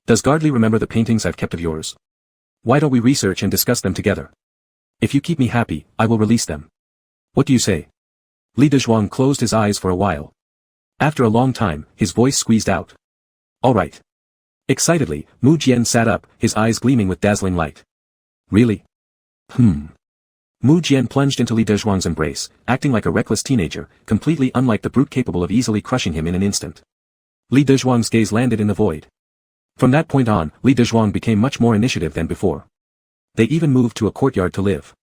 "Does Gardley remember the paintings I've kept of yours? Why don't we research and discuss them together? If you keep me happy, I will release them. What do you say?" Li Dezhuang closed his eyes for a while. After a long time, his voice squeezed out. "All right." Excitedly, Mu Jian sat up, his eyes gleaming with dazzling light. "Really?" Mu Jian plunged into Li Dezhuang's embrace, acting like a reckless teenager, completely unlike the brute capable of easily crushing him in an instant. Li Dezhuang's gaze landed in the void. From that point on, Li Dezhuang became much more initiative than before. They even moved to a courtyard to live.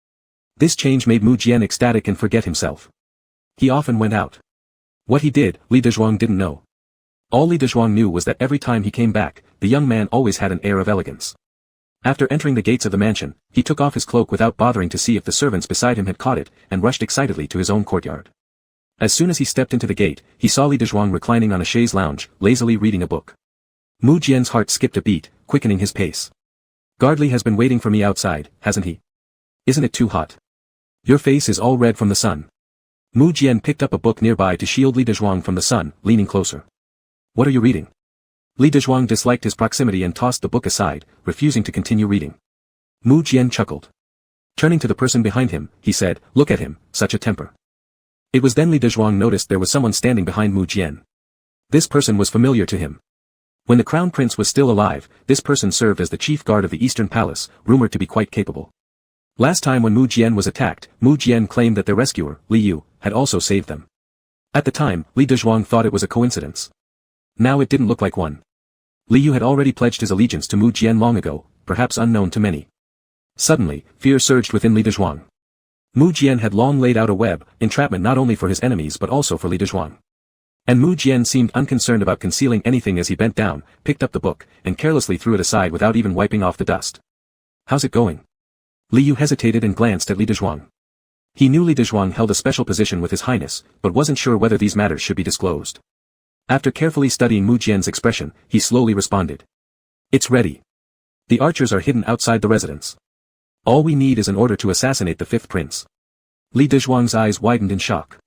This change made Mu Jian ecstatic and forget himself. He often went out. What he did, Li Dezhuang didn't know. All Li Dezhuang knew was that every time he came back, the young man always had an air of elegance. After entering the gates of the mansion, he took off his cloak without bothering to see if the servants beside him had caught it, and rushed excitedly to his own courtyard. As soon as he stepped into the gate, he saw Li Dezhuang reclining on a chaise lounge, lazily reading a book. Mu Jian's heart skipped a beat, quickening his pace. "Gardley has been waiting for me outside, hasn't he? Isn't it too hot? Your face is all red from the sun." Mu Jian picked up a book nearby to shield Li Dezhuang from the sun, leaning closer. "What are you reading?" Li Dezhuang disliked his proximity and tossed the book aside, refusing to continue reading. Mu Jian chuckled. Turning to the person behind him, he said, "Look at him, such a temper." It was then Li Dezhuang noticed there was someone standing behind Mu Jian. This person was familiar to him. When the crown prince was still alive, this person served as the chief guard of the Eastern Palace, rumored to be quite capable. Last time when Mu Jian was attacked, Mu Jian claimed that their rescuer, Li Yu, had also saved them. At the time, Li Dezhuang thought it was a coincidence. Now it didn't look like one. Li Yu had already pledged his allegiance to Mu Jian long ago, perhaps unknown to many. Suddenly, fear surged within Li Dezhuang. Mu Jian had long laid out a web, entrapment not only for his enemies but also for Li Dezhuang. And Mu Jian seemed unconcerned about concealing anything as he bent down, picked up the book, and carelessly threw it aside without even wiping off the dust. "How's it going?" Li Yu hesitated and glanced at Li Dezhuang. He knew Li Dezhuang held a special position with His Highness, but wasn't sure whether these matters should be disclosed. After carefully studying Mu Jian's expression, he slowly responded. "It's ready. The archers are hidden outside the residence. All we need is an order to assassinate the fifth prince." Li Dezhuang's eyes widened in shock.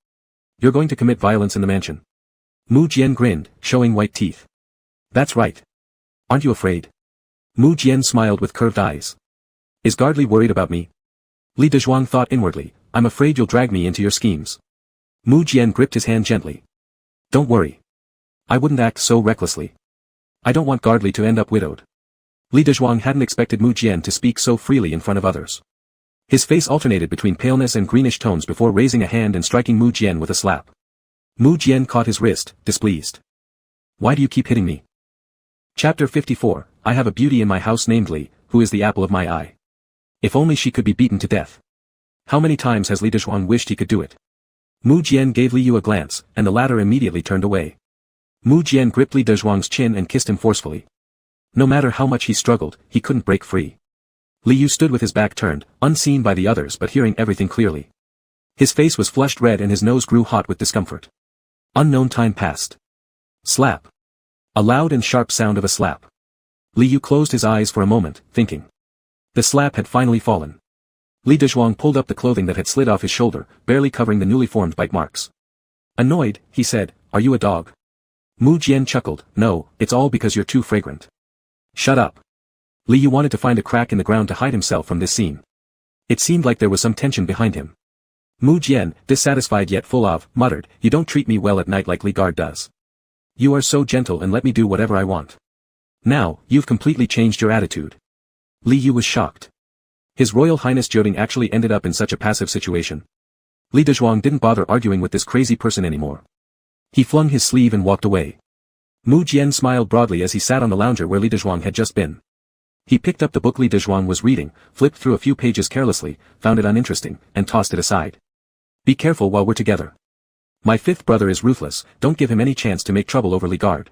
"You're going to commit violence in the mansion?" Mu Jian grinned, showing white teeth. "That's right. Aren't you afraid?" Mu Jian smiled with curved eyes. "Is Gardley worried about me?" Li Dezhuang thought inwardly, "I'm afraid you'll drag me into your schemes." Mu Jian gripped his hand gently. "Don't worry. I wouldn't act so recklessly. I don't want Gardley to end up widowed." Li Dezhuang hadn't expected Mu Jian to speak so freely in front of others. His face alternated between paleness and greenish tones before raising a hand and striking Mu Jian with a slap. Mu Jian caught his wrist, displeased. "Why do you keep hitting me?" Chapter 54, I have a beauty in my house named Li, who is the apple of my eye. If only she could be beaten to death. How many times has Li Dezhuang wished he could do it? Mu Jian gave Li Yu a glance, and the latter immediately turned away. Mu Jian gripped Li Dezhuang's chin and kissed him forcefully. No matter how much he struggled, he couldn't break free. Li Yu stood with his back turned, unseen by the others but hearing everything clearly. His face was flushed red and his nose grew hot with discomfort. Unknown time passed. Slap. A loud and sharp sound of a slap. Li Yu closed his eyes for a moment, thinking. The slap had finally fallen. Li Dezhuang pulled up the clothing that had slid off his shoulder, barely covering the newly formed bite marks. Annoyed, he said, "Are you a dog?" Mu Jian chuckled, "No, it's all because you're too fragrant." "Shut up." Li Yu wanted to find a crack in the ground to hide himself from this scene. It seemed like there was some tension behind him. Mu Jian, dissatisfied yet full of, muttered, "You don't treat me well at night like Li Gard does. You are so gentle and let me do whatever I want. Now, you've completely changed your attitude." Li Yu was shocked. His Royal Highness Joding actually ended up in such a passive situation. Li Dezhuang didn't bother arguing with this crazy person anymore. He flung his sleeve and walked away. Mu Jian smiled broadly as he sat on the lounger where Li Dezhuang had just been. He picked up the book Li Dezhuang was reading, flipped through a few pages carelessly, found it uninteresting, and tossed it aside. Be careful while we're together. My fifth brother is ruthless, don't give him any chance to make trouble over Li Guard.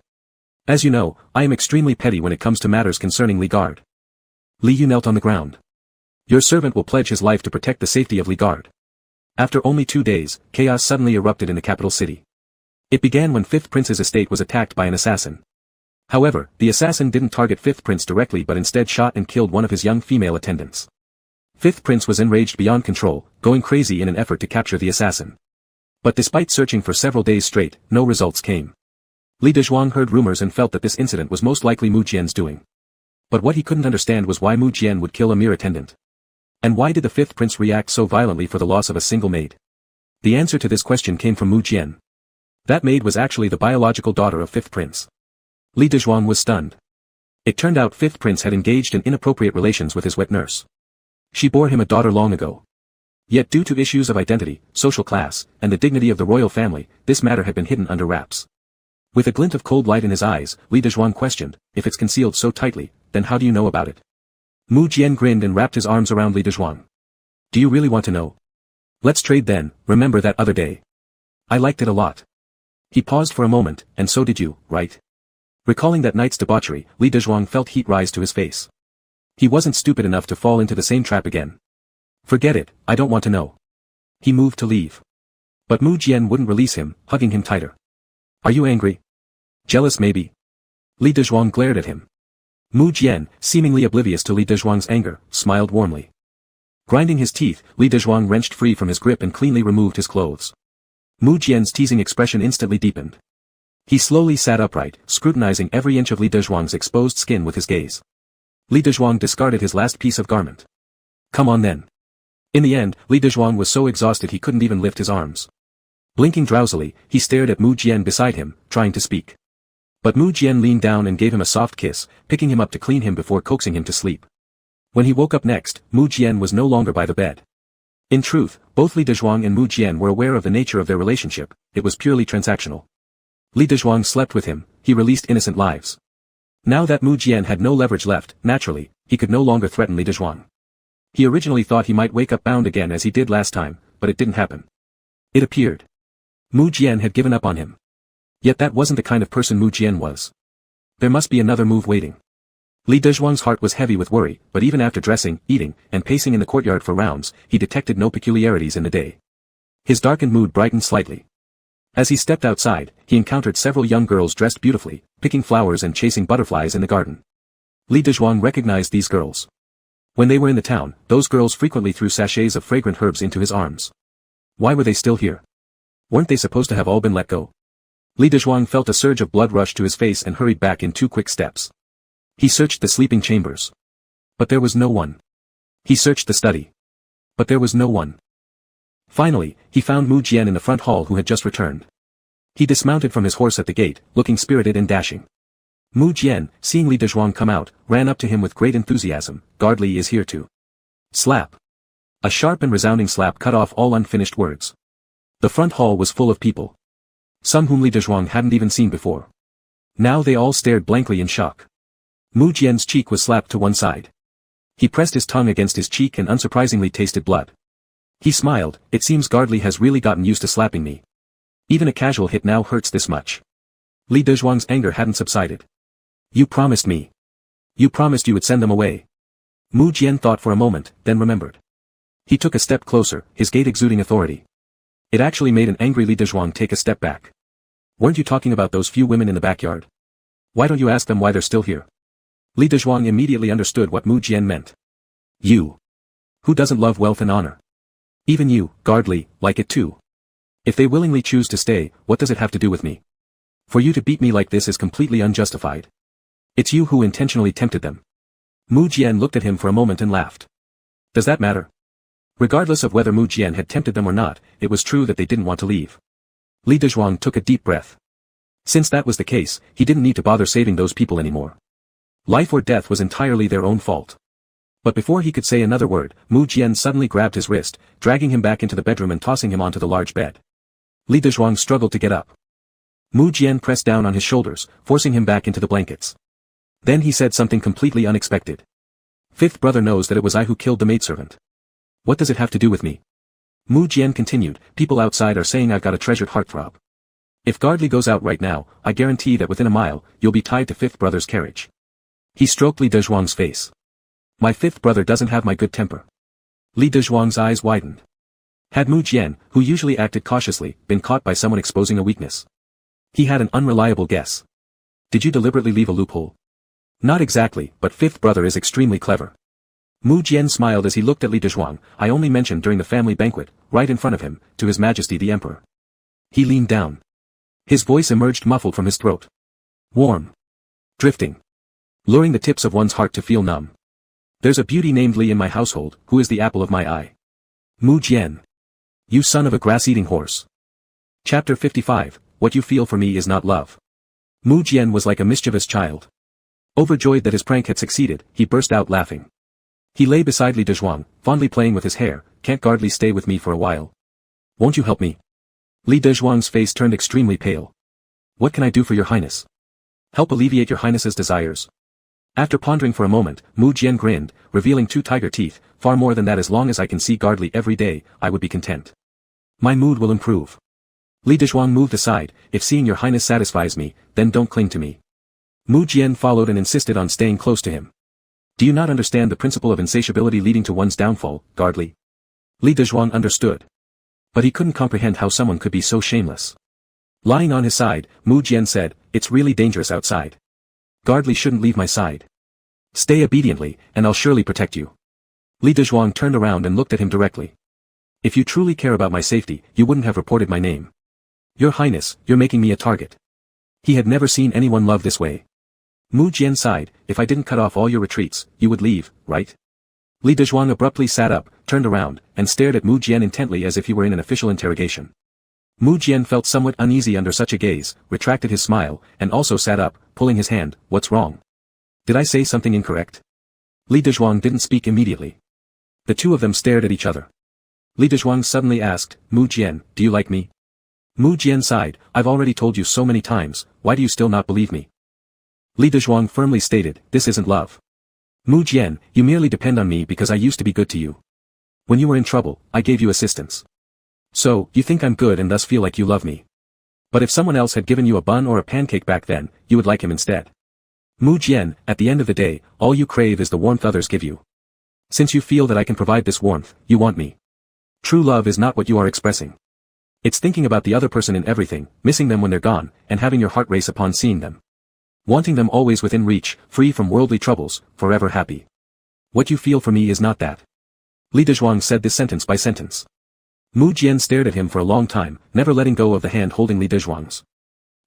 As you know, I am extremely petty when it comes to matters concerning Li Guard. Li Yu knelt on the ground. Your servant will pledge his life to protect the safety of Li Guard. After only 2 days, chaos suddenly erupted in the capital city. It began when Fifth Prince's estate was attacked by an assassin. However, the assassin didn't target Fifth Prince directly but instead shot and killed one of his young female attendants. Fifth Prince was enraged beyond control, going crazy in an effort to capture the assassin. But despite searching for several days straight, no results came. Li Dezhuang heard rumors and felt that this incident was most likely Mu Jian's doing. But what he couldn't understand was why Mu Jian would kill a mere attendant. And why did the Fifth Prince react so violently for the loss of a single maid? The answer to this question came from Mu Jian. That maid was actually the biological daughter of Fifth Prince. Li Dezhuang was stunned. It turned out Fifth Prince had engaged in inappropriate relations with his wet nurse. She bore him a daughter long ago. Yet due to issues of identity, social class, and the dignity of the royal family, this matter had been hidden under wraps. With a glint of cold light in his eyes, Li Dezhuang questioned, if it's concealed so tightly, then how do you know about it? Mu Jian grinned and wrapped his arms around Li Dezhuang. Do you really want to know? Let's trade then, remember that other day. I liked it a lot. He paused for a moment, and so did you, right? Recalling that night's debauchery, Li Dezhuang felt heat rise to his face. He wasn't stupid enough to fall into the same trap again. Forget it, I don't want to know. He moved to leave. But Mu Jian wouldn't release him, hugging him tighter. Are you angry? Jealous maybe? Li Dezhuang glared at him. Mu Jian, seemingly oblivious to Li Dezhuang's anger, smiled warmly. Grinding his teeth, Li Dezhuang wrenched free from his grip and cleanly removed his clothes. Mu Jian's teasing expression instantly deepened. He slowly sat upright, scrutinizing every inch of Li Dezhuang's exposed skin with his gaze. Li Dezhuang discarded his last piece of garment. Come on then. In the end, Li Dezhuang was so exhausted he couldn't even lift his arms. Blinking drowsily, he stared at Mu Jian beside him, trying to speak. But Mu Jian leaned down and gave him a soft kiss, picking him up to clean him before coaxing him to sleep. When he woke up next, Mu Jian was no longer by the bed. In truth, both Li Dezhuang and Mu Jian were aware of the nature of their relationship, it was purely transactional. Li Dezhuang slept with him, he released innocent lives. Now that Mu Jian had no leverage left, naturally, he could no longer threaten Li Dezhuang. He originally thought he might wake up bound again as he did last time, but it didn't happen. It appeared. Mu Jian had given up on him. Yet that wasn't the kind of person Mu Jian was. There must be another move waiting. Li Dezhuang's heart was heavy with worry, but even after dressing, eating, and pacing in the courtyard for rounds, he detected no peculiarities in the day. His darkened mood brightened slightly. As he stepped outside, he encountered several young girls dressed beautifully, picking flowers and chasing butterflies in the garden. Li Dezhuang recognized these girls. When they were in the town, those girls frequently threw sachets of fragrant herbs into his arms. Why were they still here? Weren't they supposed to have all been let go? Li Dezhuang felt a surge of blood rush to his face and hurried back in 2 quick steps. He searched the sleeping chambers. But there was no one. He searched the study. But there was no one. Finally, he found Mu Jian in the front hall who had just returned. He dismounted from his horse at the gate, looking spirited and dashing. Mu Jian, seeing Li Dezhuang come out, ran up to him with great enthusiasm. Guard Li is here too. Slap. A sharp and resounding slap cut off all unfinished words. The front hall was full of people. Some whom Li Dezhuang hadn't even seen before. Now they all stared blankly in shock. Mu Jian's cheek was slapped to one side. He pressed his tongue against his cheek and unsurprisingly tasted blood. He smiled, it seems Guard Li has really gotten used to slapping me. Even a casual hit now hurts this much. Li Dezhuang's anger hadn't subsided. You promised me. You promised you would send them away. Mu Jian thought for a moment, then remembered. He took a step closer, his gait exuding authority. It actually made an angry Li Dezhuang take a step back. Weren't you talking about those few women in the backyard? Why don't you ask them why they're still here? Li Dezhuang immediately understood what Mu Jian meant. You. Who doesn't love wealth and honor? Even you, Guard Li, like it too. If they willingly choose to stay, what does it have to do with me? For you to beat me like this is completely unjustified. It's you who intentionally tempted them. Mu Jian looked at him for a moment and laughed. Does that matter? Regardless of whether Mu Jian had tempted them or not, it was true that they didn't want to leave. Li Dezhuang took a deep breath. Since that was the case, he didn't need to bother saving those people anymore. Life or death was entirely their own fault. But before he could say another word, Mu Jian suddenly grabbed his wrist, dragging him back into the bedroom and tossing him onto the large bed. Li Dezhuang struggled to get up. Mu Jian pressed down on his shoulders, forcing him back into the blankets. Then he said something completely unexpected. Fifth brother knows that it was I who killed the maidservant. What does it have to do with me? Mu Jian continued, people outside are saying I've got a treasured heartthrob. If Gardley goes out right now, I guarantee that within a mile, you'll be tied to fifth brother's carriage. He stroked Li Dezhuang's face. My fifth brother doesn't have my good temper. Li Dezhuang's eyes widened. Had Mu Jian, who usually acted cautiously, been caught by someone exposing a weakness? He had an unreliable guess. Did you deliberately leave a loophole? Not exactly, but fifth brother is extremely clever. Mu Jian smiled as he looked at Li Dezhuang. I only mentioned during the family banquet, right in front of him, to His Majesty the Emperor. He leaned down. His voice emerged muffled from his throat. Warm. Drifting. Luring the tips of one's heart to feel numb. There's a beauty named Li in my household, who is the apple of my eye. Mu Jian. You son of a grass-eating horse. Chapter 55, What you feel for me is not love. Mu Jian was like a mischievous child. Overjoyed that his prank had succeeded, he burst out laughing. He lay beside Li Dezhuang, fondly playing with his hair. Can't Gardley stay with me for a while? Won't you help me? Li Dezhuang's face turned extremely pale. What can I do for your highness? Help alleviate your highness's desires. After pondering for a moment, Mu Jian grinned, revealing 2 tiger teeth. Far more than that, as long as I can see Gardley every day, I would be content. My mood will improve. Li Dezhuang moved aside. If seeing your highness satisfies me, then don't cling to me. Mu Jian followed and insisted on staying close to him. Do you not understand the principle of insatiability leading to one's downfall, Gardley? Li Dezhuang understood. But he couldn't comprehend how someone could be so shameless. Lying on his side, Mu Jian said, it's really dangerous outside. Gardley shouldn't leave my side. Stay obediently, and I'll surely protect you. Li Dezhuang turned around and looked at him directly. If you truly care about my safety, you wouldn't have reported my name. Your highness, you're making me a target. He had never seen anyone love this way. Mu Jian sighed, if I didn't cut off all your retreats, you would leave, right? Li Dezhuang abruptly sat up, turned around, and stared at Mu Jian intently as if he were in an official interrogation. Mu Jian felt somewhat uneasy under such a gaze, retracted his smile, and also sat up, pulling his hand. What's wrong? Did I say something incorrect? Li Dezhuang didn't speak immediately. The two of them stared at each other. Li Dezhuang suddenly asked, Mu Jian, do you like me? Mu Jian sighed, I've already told you so many times, why do you still not believe me? Li Dezhuang firmly stated, this isn't love. Mu Jian, you merely depend on me because I used to be good to you. When you were in trouble, I gave you assistance. So, you think I'm good and thus feel like you love me. But if someone else had given you a bun or a pancake back then, you would like him instead. Mu Jian, at the end of the day, all you crave is the warmth others give you. Since you feel that I can provide this warmth, you want me. True love is not what you are expressing. It's thinking about the other person in everything, missing them when they're gone, and having your heart race upon seeing them. Wanting them always within reach, free from worldly troubles, forever happy. What you feel for me is not that. Li Dezhuang said this sentence by sentence. Mu Jian stared at him for a long time, never letting go of the hand holding Li Dezhuang's.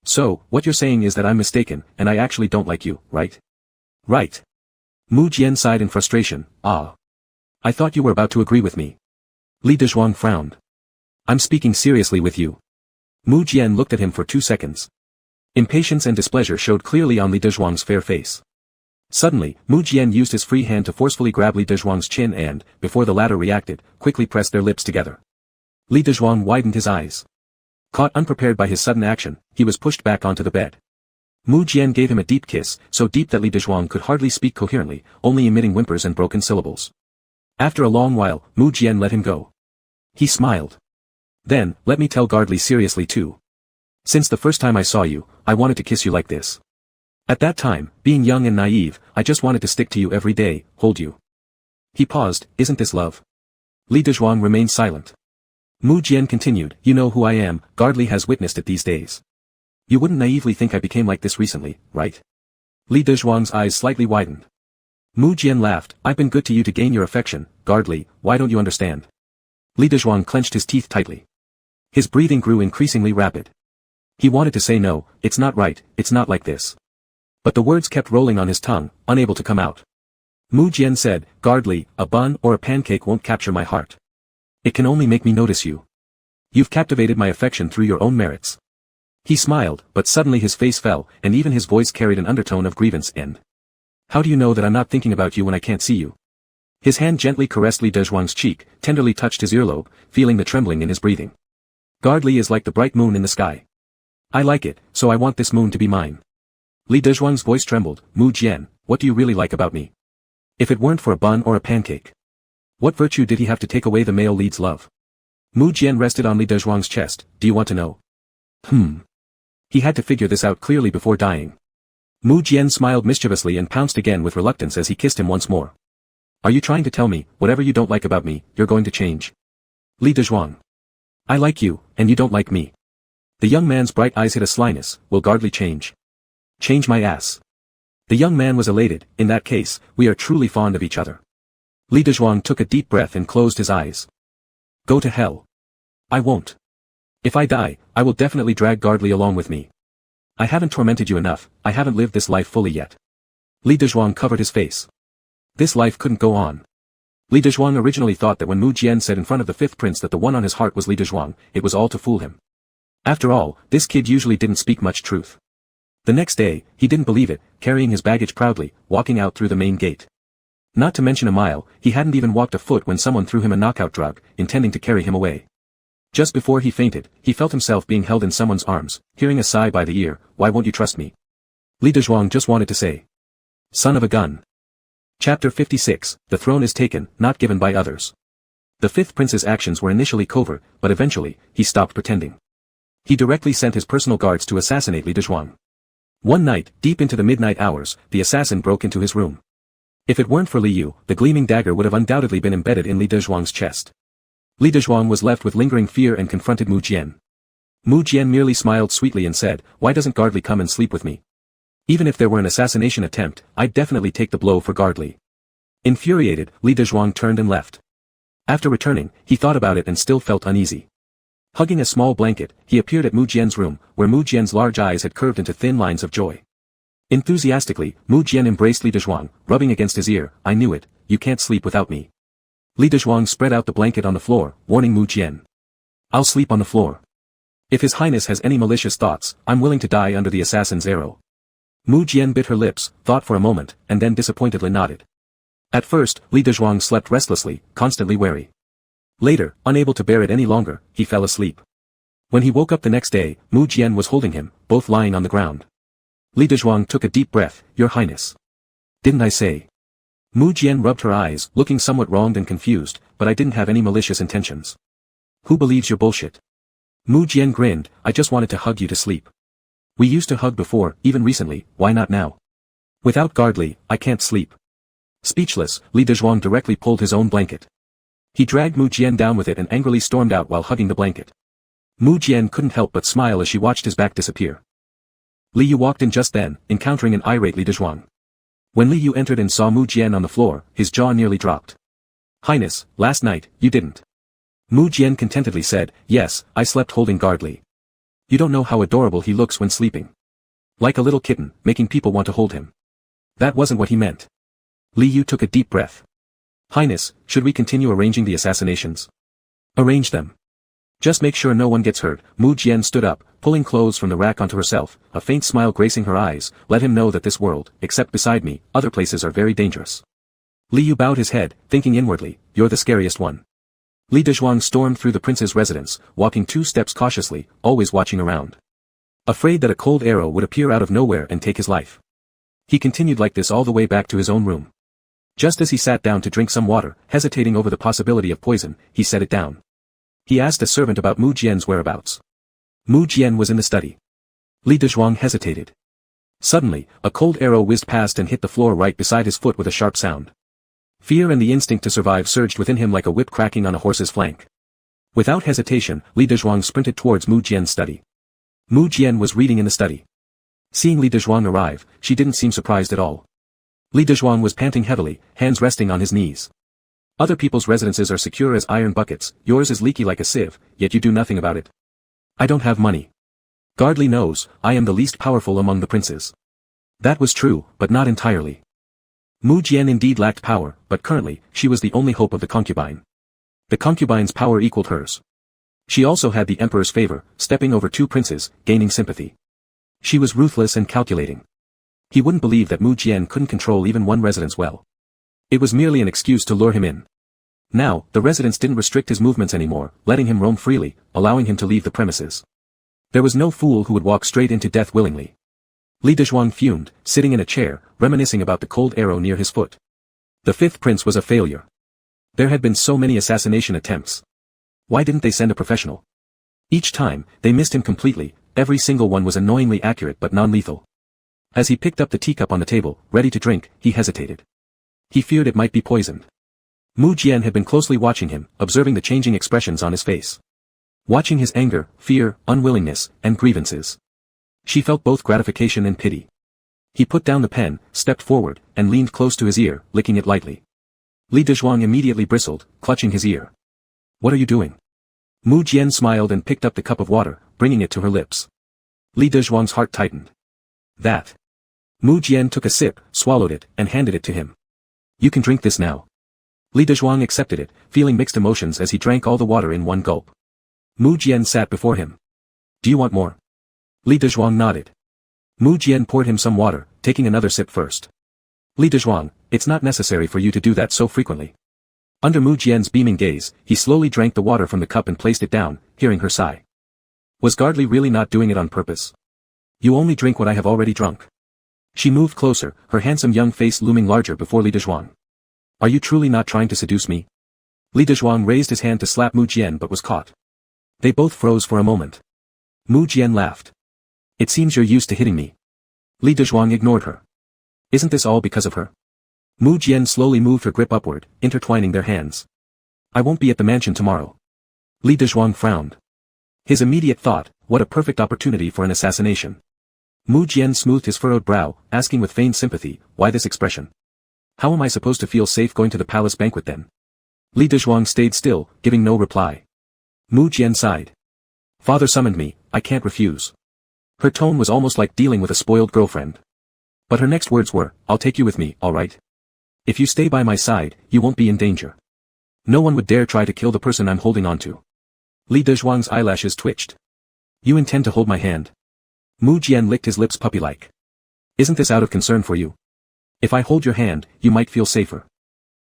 So, what you're saying is that I'm mistaken, and I actually don't like you, right? Right. Mu Jian sighed in frustration, ah. I thought you were about to agree with me. Li Dezhuang frowned. I'm speaking seriously with you. Mu Jian looked at him for 2 seconds. Impatience and displeasure showed clearly on Li Dezhuang's fair face. Suddenly, Mu Jian used his free hand to forcefully grab Li Dezhuang's chin and, before the latter reacted, quickly pressed their lips together. Li Dezhuang widened his eyes. Caught unprepared by his sudden action, he was pushed back onto the bed. Mu Jian gave him a deep kiss, so deep that Li Dezhuang could hardly speak coherently, only emitting whimpers and broken syllables. After a long while, Mu Jian let him go. He smiled. Then, let me tell Gardley seriously too. Since the first time I saw you, I wanted to kiss you like this. At that time, being young and naive, I just wanted to stick to you every day, hold you. He paused, isn't this love? Li Dezhuang remained silent. Mu Jian continued, you know who I am, Gardley has witnessed it these days. You wouldn't naively think I became like this recently, right? Li Dezhuang's eyes slightly widened. Mu Jian laughed, I've been good to you to gain your affection, Gardley, why don't you understand? Li Dezhuang clenched his teeth tightly. His breathing grew increasingly rapid. He wanted to say no, it's not right, it's not like this. But the words kept rolling on his tongue, unable to come out. Mu Jian said, Gardley, a bun or a pancake won't capture my heart. It can only make me notice you. You've captivated my affection through your own merits. He smiled, but suddenly his face fell, and even his voice carried an undertone of grievance and. How do you know that I'm not thinking about you when I can't see you? His hand gently caressed Li Dezhuang's cheek, tenderly touched his earlobe, feeling the trembling in his breathing. Gardley is like the bright moon in the sky. I like it, so I want this moon to be mine. Li Dezhuang's voice trembled. Mu Jian, what do you really like about me? If it weren't for a bun or a pancake. What virtue did he have to take away the male lead's love? Mu Jian rested on Li Dezhuang's chest. Do you want to know? He had to figure this out clearly before dying. Mu Jian smiled mischievously and pounced again with reluctance as he kissed him once more. Are you trying to tell me, whatever you don't like about me, you're going to change? Li Dezhuang. I like you, and you don't like me. The young man's bright eyes hid a slyness. Will Gardley change? Change my ass. The young man was elated. In that case, we are truly fond of each other. Li Dezhuang took a deep breath and closed his eyes. Go to hell. I won't. If I die, I will definitely drag Gardley along with me. I haven't tormented you enough, I haven't lived this life fully yet. Li Dezhuang covered his face. This life couldn't go on. Li Dezhuang originally thought that when Mu Jian said in front of the fifth prince that the one on his heart was Li Dezhuang, it was all to fool him. After all, this kid usually didn't speak much truth. The next day, he didn't believe it, carrying his baggage proudly, walking out through the main gate. Not to mention a mile, he hadn't even walked a foot when someone threw him a knockout drug, intending to carry him away. Just before he fainted, he felt himself being held in someone's arms, hearing a sigh by the ear. Why won't you trust me? Li Dezhuang just wanted to say. Son of a gun. Chapter 56, The throne is taken, not given by others. The fifth prince's actions were initially covert, but eventually, he stopped pretending. He directly sent his personal guards to assassinate Li Dezhuang. One night, deep into the midnight hours, the assassin broke into his room. If it weren't for Li Yu, the gleaming dagger would have undoubtedly been embedded in Li Dezhuang's chest. Li Dezhuang was left with lingering fear and confronted Mu Jian. Mu Jian merely smiled sweetly and said, why doesn't Gardley come and sleep with me? Even if there were an assassination attempt, I'd definitely take the blow for Gardley. Infuriated, Li Dezhuang turned and left. After returning, he thought about it and still felt uneasy. Hugging a small blanket, he appeared at Mu Jian's room, where Mu Jian's large eyes had curved into thin lines of joy. Enthusiastically, Mu Jian embraced Li Dezhuang, rubbing against his ear. I knew it, you can't sleep without me. Li Dezhuang spread out the blanket on the floor, warning Mu Jian. I'll sleep on the floor. If His Highness has any malicious thoughts, I'm willing to die under the assassin's arrow. Mu Jian bit her lips, thought for a moment, and then disappointedly nodded. At first, Li Dezhuang slept restlessly, constantly wary. Later, unable to bear it any longer, he fell asleep. When he woke up the next day, Mu Jian was holding him, both lying on the ground. Li Dezhuang took a deep breath. Your Highness. Didn't I say? Mu Jian rubbed her eyes, looking somewhat wronged and confused, but I didn't have any malicious intentions. Who believes your bullshit? Mu Jian grinned. I just wanted to hug you to sleep. We used to hug before, even recently, why not now? Without Gardley, I can't sleep. Speechless, Li Dezhuang directly pulled his own blanket. He dragged Mu Jian down with it and angrily stormed out while hugging the blanket. Mu Jian couldn't help but smile as she watched his back disappear. Li Yu walked in just then, encountering an irate Li Dezhuang. When Li Yu entered and saw Mu Jian on the floor, his jaw nearly dropped. Highness, last night, you didn't. Mu Jian contentedly said, yes, I slept holding Gardley. You don't know how adorable he looks when sleeping. Like a little kitten, making people want to hold him. That wasn't what he meant. Li Yu took a deep breath. Highness, should we continue arranging the assassinations? Arrange them. Just make sure no one gets hurt. Mu Jian stood up, pulling clothes from the rack onto herself, a faint smile gracing her eyes. Let him know that this world, except beside me, other places are very dangerous. Li Yu bowed his head, thinking inwardly, you're the scariest one. Li Dezhuang stormed through the prince's residence, walking 2 steps cautiously, always watching around. Afraid that a cold arrow would appear out of nowhere and take his life. He continued like this all the way back to his own room. Just as he sat down to drink some water, hesitating over the possibility of poison, he set it down. He asked a servant about Mu Jian's whereabouts. Mu Jian was in the study. Li Dezhuang hesitated. Suddenly, a cold arrow whizzed past and hit the floor right beside his foot with a sharp sound. Fear and the instinct to survive surged within him like a whip cracking on a horse's flank. Without hesitation, Li Dezhuang sprinted towards Mu Jian's study. Mu Jian was reading in the study. Seeing Li Dezhuang arrive, she didn't seem surprised at all. Li Dezhuang was panting heavily, hands resting on his knees. Other people's residences are secure as iron buckets, yours is leaky like a sieve, yet you do nothing about it. I don't have money. Gardley knows, I am the least powerful among the princes. That was true, but not entirely. Mu Jian indeed lacked power, but currently, she was the only hope of the concubine. The concubine's power equaled hers. She also had the emperor's favor, stepping over 2 princes, gaining sympathy. She was ruthless and calculating. He wouldn't believe that Mu Jian couldn't control even one residence well. It was merely an excuse to lure him in. Now, the residence didn't restrict his movements anymore, letting him roam freely, allowing him to leave the premises. There was no fool who would walk straight into death willingly. Li Dezhuang fumed, sitting in a chair, reminiscing about the cold arrow near his foot. The fifth prince was a failure. There had been so many assassination attempts. Why didn't they send a professional? Each time, they missed him completely, every single one was annoyingly accurate but non-lethal. As he picked up the teacup on the table, ready to drink, he hesitated. He feared it might be poisoned. Mu Jian had been closely watching him, observing the changing expressions on his face. Watching his anger, fear, unwillingness, and grievances. She felt both gratification and pity. He put down the pen, stepped forward, and leaned close to his ear, licking it lightly. Li Dezhuang immediately bristled, clutching his ear. What are you doing? Mu Jian smiled and picked up the cup of water, bringing it to her lips. Li Dezhuang's heart tightened. That. Mu Jian took a sip, swallowed it, and handed it to him. You can drink this now. Li Dezhuang accepted it, feeling mixed emotions as he drank all the water in one gulp. Mu Jian sat before him. Do you want more? Li Dezhuang nodded. Mu Jian poured him some water, taking another sip first. Li Dezhuang, it's not necessary for you to do that so frequently. Under Mu Jian's beaming gaze, he slowly drank the water from the cup and placed it down, hearing her sigh. Was Gardley really not doing it on purpose? You only drink what I have already drunk. She moved closer, her handsome young face looming larger before Li Dezhuang. Are you truly not trying to seduce me? Li Dezhuang raised his hand to slap Mu Jian but was caught. They both froze for a moment. Mu Jian laughed. It seems you're used to hitting me. Li Dezhuang ignored her. Isn't this all because of her? Mu Jian slowly moved her grip upward, intertwining their hands. I won't be at the mansion tomorrow. Li Dezhuang frowned. His immediate thought, what a perfect opportunity for an assassination. Mu Jian smoothed his furrowed brow, asking with feigned sympathy, why this expression? How am I supposed to feel safe going to the palace banquet then? Li Dezhuang stayed still, giving no reply. Mu Jian sighed. Father summoned me, I can't refuse. Her tone was almost like dealing with a spoiled girlfriend. But her next words were, I'll take you with me, all right? If you stay by my side, you won't be in danger. No one would dare try to kill the person I'm holding on to. Li Dezhuang's eyelashes twitched. You intend to hold my hand? Mu Jian licked his lips puppy-like. Isn't this out of concern for you? If I hold your hand, you might feel safer.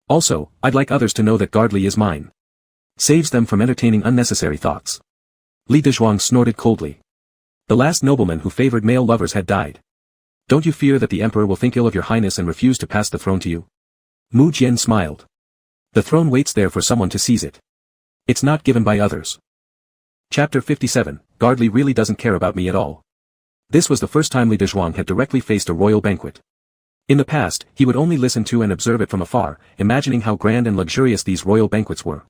Also, I'd like others to know that Gardley is mine. Saves them from entertaining unnecessary thoughts. Li Dezhuang snorted coldly. The last nobleman who favored male lovers had died. Don't you fear that the emperor will think ill of your highness and refuse to pass the throne to you? Mu Jian smiled. The throne waits there for someone to seize it. It's not given by others. Chapter 57, Gardley really doesn't care about me at all. This was the first time Li Dezhuang had directly faced a royal banquet. In the past, he would only listen to and observe it from afar, imagining how grand and luxurious these royal banquets were.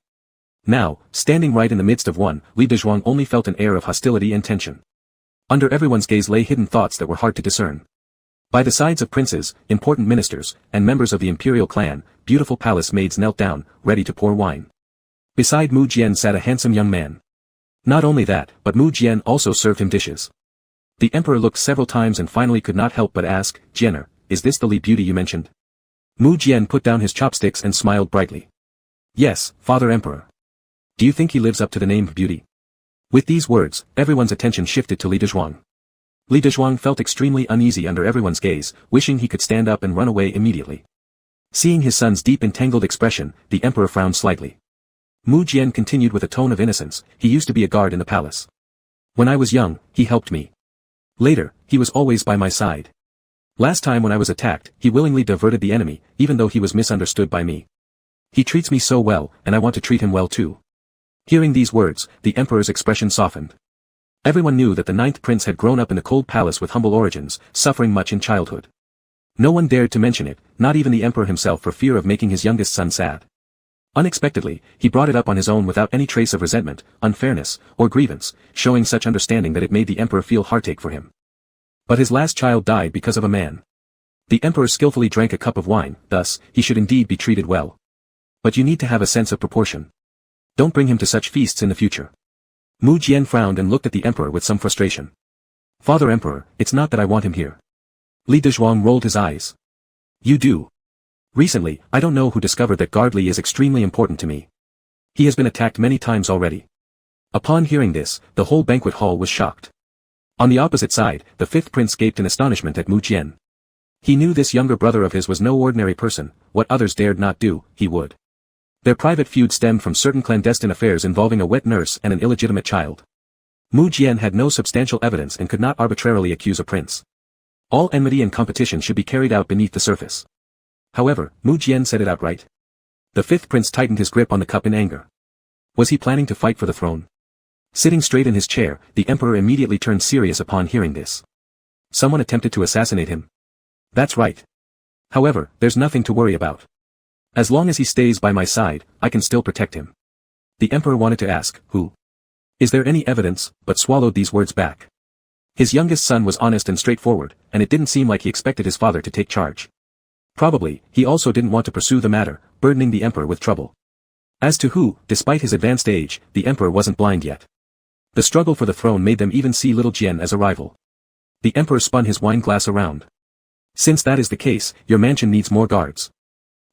Now, standing right in the midst of one, Li Dezhuang only felt an air of hostility and tension. Under everyone's gaze lay hidden thoughts that were hard to discern. By the sides of princes, important ministers, and members of the imperial clan, beautiful palace maids knelt down, ready to pour wine. Beside Mu Jian sat a handsome young man. Not only that, but Mu Jian also served him dishes. The emperor looked several times and finally could not help but ask, Jianer, is this the Li beauty you mentioned? Mu Jian put down his chopsticks and smiled brightly. Yes, Father Emperor. Do you think he lives up to the name of beauty? With these words, everyone's attention shifted to Li Dezhuang. Li Dezhuang felt extremely uneasy under everyone's gaze, wishing he could stand up and run away immediately. Seeing his son's deep entangled expression, the emperor frowned slightly. Mu Jian continued with a tone of innocence, he used to be a guard in the palace. When I was young, he helped me. Later, he was always by my side. Last time when I was attacked, he willingly diverted the enemy, even though he was misunderstood by me. He treats me so well, and I want to treat him well too. Hearing these words, the emperor's expression softened. Everyone knew that the ninth prince had grown up in a cold palace with humble origins, suffering much in childhood. No one dared to mention it, not even the emperor himself for fear of making his youngest son sad. Unexpectedly, he brought it up on his own without any trace of resentment, unfairness, or grievance, showing such understanding that it made the emperor feel heartache for him. But his last child died because of a man. The emperor skillfully drank a cup of wine, thus, he should indeed be treated well. But you need to have a sense of proportion. Don't bring him to such feasts in the future. Mu Jian frowned and looked at the emperor with some frustration. Father Emperor, it's not that I want him here. Li Dezhuang rolled his eyes. You do. Recently, I don't know who discovered that Gardley is extremely important to me. He has been attacked many times already. Upon hearing this, the whole banquet hall was shocked. On the opposite side, the fifth prince gaped in astonishment at Mu Jian. He knew this younger brother of his was no ordinary person, what others dared not do, he would. Their private feud stemmed from certain clandestine affairs involving a wet nurse and an illegitimate child. Mu Jian had no substantial evidence and could not arbitrarily accuse a prince. All enmity and competition should be carried out beneath the surface. However, Mu Jian said it outright. The fifth prince tightened his grip on the cup in anger. Was he planning to fight for the throne? Sitting straight in his chair, the emperor immediately turned serious upon hearing this. Someone attempted to assassinate him. That's right. However, there's nothing to worry about. As long as he stays by my side, I can still protect him. The emperor wanted to ask, who? Is there any evidence, but swallowed these words back. His youngest son was honest and straightforward, and it didn't seem like he expected his father to take charge. Probably, he also didn't want to pursue the matter, burdening the emperor with trouble. As to who, despite his advanced age, the emperor wasn't blind yet. The struggle for the throne made them even see little Jian as a rival. The emperor spun his wine glass around. Since that is the case, your mansion needs more guards.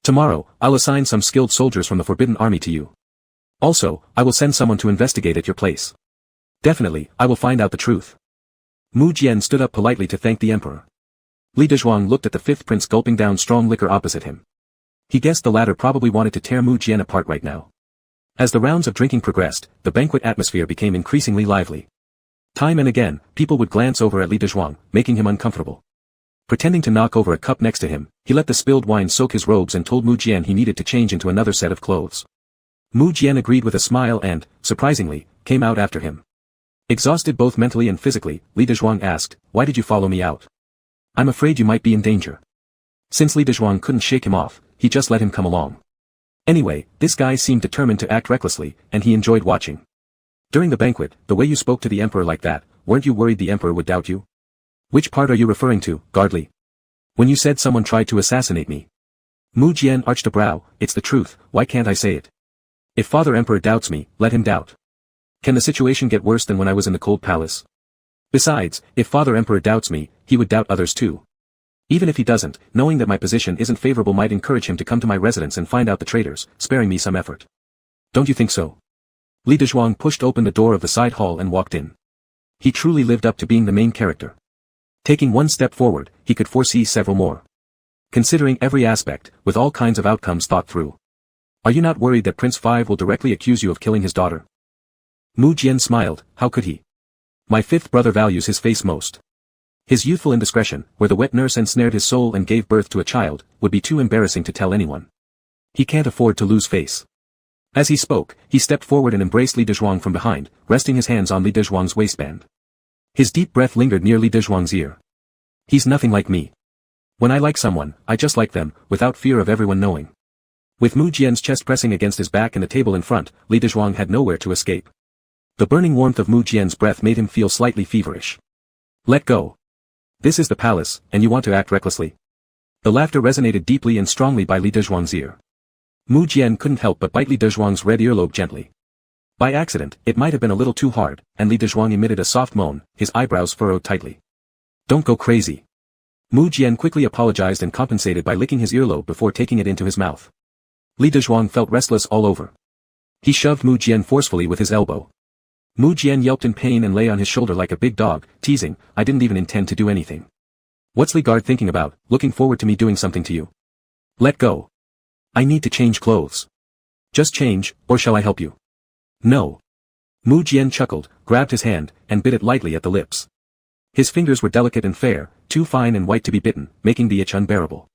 Tomorrow, I'll assign some skilled soldiers from the Forbidden Army to you. Also, I will send someone to investigate at your place. Definitely, I will find out the truth. Mu Jian stood up politely to thank the emperor. Li Dezhuang looked at the fifth prince gulping down strong liquor opposite him. He guessed the latter probably wanted to tear Mu Jian apart right now. As the rounds of drinking progressed, the banquet atmosphere became increasingly lively. Time and again, people would glance over at Li Dezhuang, making him uncomfortable. Pretending to knock over a cup next to him, he let the spilled wine soak his robes and told Mu Jian he needed to change into another set of clothes. Mu Jian agreed with a smile and, surprisingly, came out after him. Exhausted both mentally and physically, Li Dezhuang asked, "Why did you follow me out?" "I'm afraid you might be in danger." Since Li Dezhuang couldn't shake him off, he just let him come along. Anyway, this guy seemed determined to act recklessly, and he enjoyed watching. During the banquet, the way you spoke to the emperor like that, weren't you worried the emperor would doubt you? Which part are you referring to, Guardly? When you said someone tried to assassinate me. Mu Jian arched a brow. It's the truth, why can't I say it? If Father Emperor doubts me, let him doubt. Can the situation get worse than when I was in the cold palace? Besides, if Father Emperor doubts me, he would doubt others too. Even if he doesn't, knowing that my position isn't favorable might encourage him to come to my residence and find out the traitors, sparing me some effort. Don't you think so? Li Dezhuang pushed open the door of the side hall and walked in. He truly lived up to being the main character. Taking one step forward, he could foresee several more. Considering every aspect, with all kinds of outcomes thought through. Are you not worried that Prince Five will directly accuse you of killing his daughter? Mu Jian smiled. How could he? My fifth brother values his face most. His youthful indiscretion, where the wet nurse ensnared his soul and gave birth to a child, would be too embarrassing to tell anyone. He can't afford to lose face. As he spoke, he stepped forward and embraced Li Dezhuang from behind, resting his hands on Li Dezhuang's waistband. His deep breath lingered near Li Dezhuang's ear. He's nothing like me. When I like someone, I just like them, without fear of everyone knowing. With Mu Jian's chest pressing against his back and the table in front, Li Dezhuang had nowhere to escape. The burning warmth of Mu Jian's breath made him feel slightly feverish. Let go. This is the palace, and you want to act recklessly. The laughter resonated deeply and strongly by Li Dezhuang's ear. Mu Jian couldn't help but bite Li Dezhuang's red earlobe gently. By accident, it might have been a little too hard, and Li Dezhuang emitted a soft moan, his eyebrows furrowed tightly. Don't go crazy. Mu Jian quickly apologized and compensated by licking his earlobe before taking it into his mouth. Li Dezhuang felt restless all over. He shoved Mu Jian forcefully with his elbow. Mu Jian yelped in pain and lay on his shoulder like a big dog, teasing, I didn't even intend to do anything. What's Li Guard thinking about, looking forward to me doing something to you? Let go. I need to change clothes. Just change, or shall I help you? No. Mu Jian chuckled, grabbed his hand, and bit it lightly at the lips. His fingers were delicate and fair, too fine and white to be bitten, making the itch unbearable.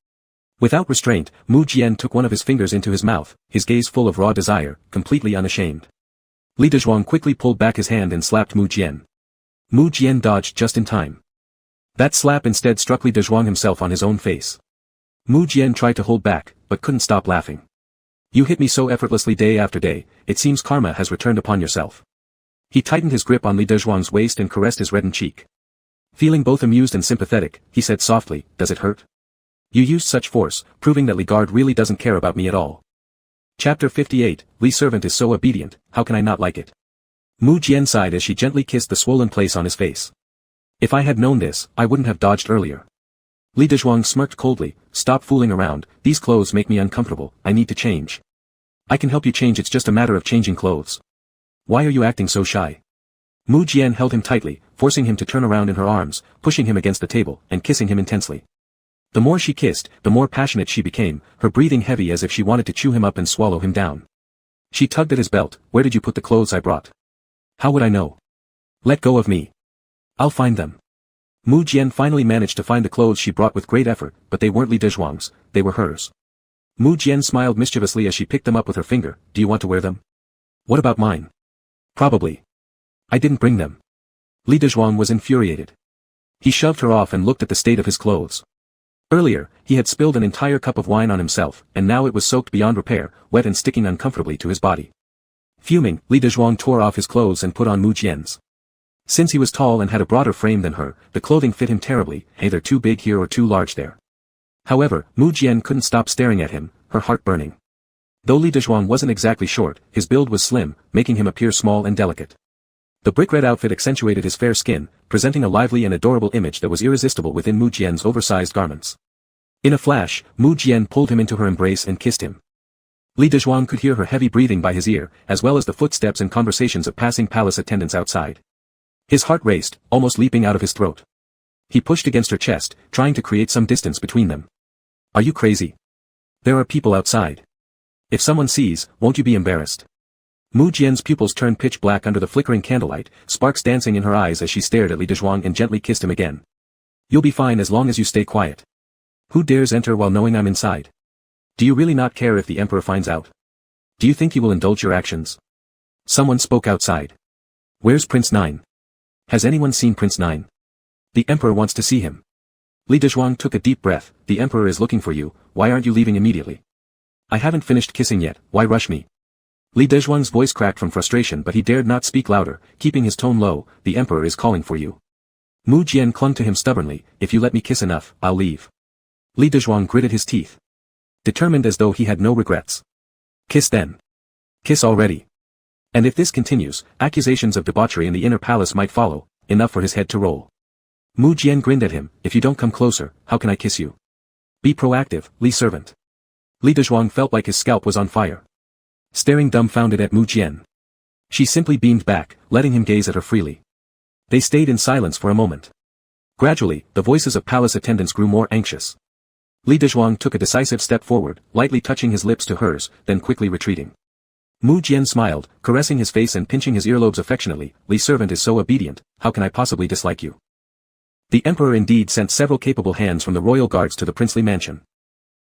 Without restraint, Mu Jian took one of his fingers into his mouth, his gaze full of raw desire, completely unashamed. Li Dezhuang quickly pulled back his hand and slapped Mu Jian. Mu Jian dodged just in time. That slap instead struck Li Dezhuang himself on his own face. Mu Jian tried to hold back, but couldn't stop laughing. You hit me so effortlessly day after day, it seems karma has returned upon yourself. He tightened his grip on Li Dezhuang's waist and caressed his reddened cheek. Feeling both amused and sympathetic, he said softly, does it hurt? You used such force, proving that Li Guard really doesn't care about me at all. Chapter 58, Li's servant is so obedient, how can I not like it? Mu Jian sighed as she gently kissed the swollen place on his face. If I had known this, I wouldn't have dodged earlier. Li Dezhuang smirked coldly, stop fooling around, these clothes make me uncomfortable, I need to change. I can help you change, it's just a matter of changing clothes. Why are you acting so shy? Mu Jian held him tightly, forcing him to turn around in her arms, pushing him against the table, and kissing him intensely. The more she kissed, the more passionate she became, her breathing heavy as if she wanted to chew him up and swallow him down. She tugged at his belt, where did you put the clothes I brought? How would I know? Let go of me. I'll find them. Mu Jian finally managed to find the clothes she brought with great effort, but they weren't Li Dezhuang's, they were hers. Mu Jian smiled mischievously as she picked them up with her finger. Do you want to wear them? What about mine? Probably. I didn't bring them. Li Dezhuang was infuriated. He shoved her off and looked at the state of his clothes. Earlier, he had spilled an entire cup of wine on himself, and now it was soaked beyond repair, wet and sticking uncomfortably to his body. Fuming, Li Dezhuang tore off his clothes and put on Mu Jian's. Since he was tall and had a broader frame than her, the clothing fit him terribly, either too big here or too large there. However, Mu Jian couldn't stop staring at him, her heart burning. Though Li Dezhuang wasn't exactly short, his build was slim, making him appear small and delicate. The brick-red outfit accentuated his fair skin, presenting a lively and adorable image that was irresistible within Mu Jian's oversized garments. In a flash, Mu Jian pulled him into her embrace and kissed him. Li Dezhuang could hear her heavy breathing by his ear, as well as the footsteps and conversations of passing palace attendants outside. His heart raced, almost leaping out of his throat. He pushed against her chest, trying to create some distance between them. Are you crazy? There are people outside. If someone sees, won't you be embarrassed? Mu Jian's pupils turned pitch black under the flickering candlelight, sparks dancing in her eyes as she stared at Li Dezhuang and gently kissed him again. You'll be fine as long as you stay quiet. Who dares enter while knowing I'm inside? Do you really not care if the emperor finds out? Do you think he will indulge your actions? Someone spoke outside. Where's Prince Nine? Has anyone seen Prince Nine? The emperor wants to see him. Li Dezhuang took a deep breath. The emperor is looking for you, why aren't you leaving immediately? I haven't finished kissing yet, why rush me? Li Dezhuang's voice cracked from frustration, but he dared not speak louder, keeping his tone low. The emperor is calling for you. Mu Jian clung to him stubbornly. If you let me kiss enough, I'll leave. Li Dezhuang gritted his teeth. Determined as though he had no regrets. Kiss then. Kiss already. And if this continues, accusations of debauchery in the inner palace might follow, enough for his head to roll. Mu Jian grinned at him. If you don't come closer, how can I kiss you? Be proactive, Li servant. Li Dezhuang felt like his scalp was on fire. Staring dumbfounded at Mu Jian. She simply beamed back, letting him gaze at her freely. They stayed in silence for a moment. Gradually, the voices of palace attendants grew more anxious. Li Dezhuang took a decisive step forward, lightly touching his lips to hers, then quickly retreating. Mu Jian smiled, caressing his face and pinching his earlobes affectionately. Li servant is so obedient, how can I possibly dislike you? The emperor indeed sent several capable hands from the royal guards to the princely mansion.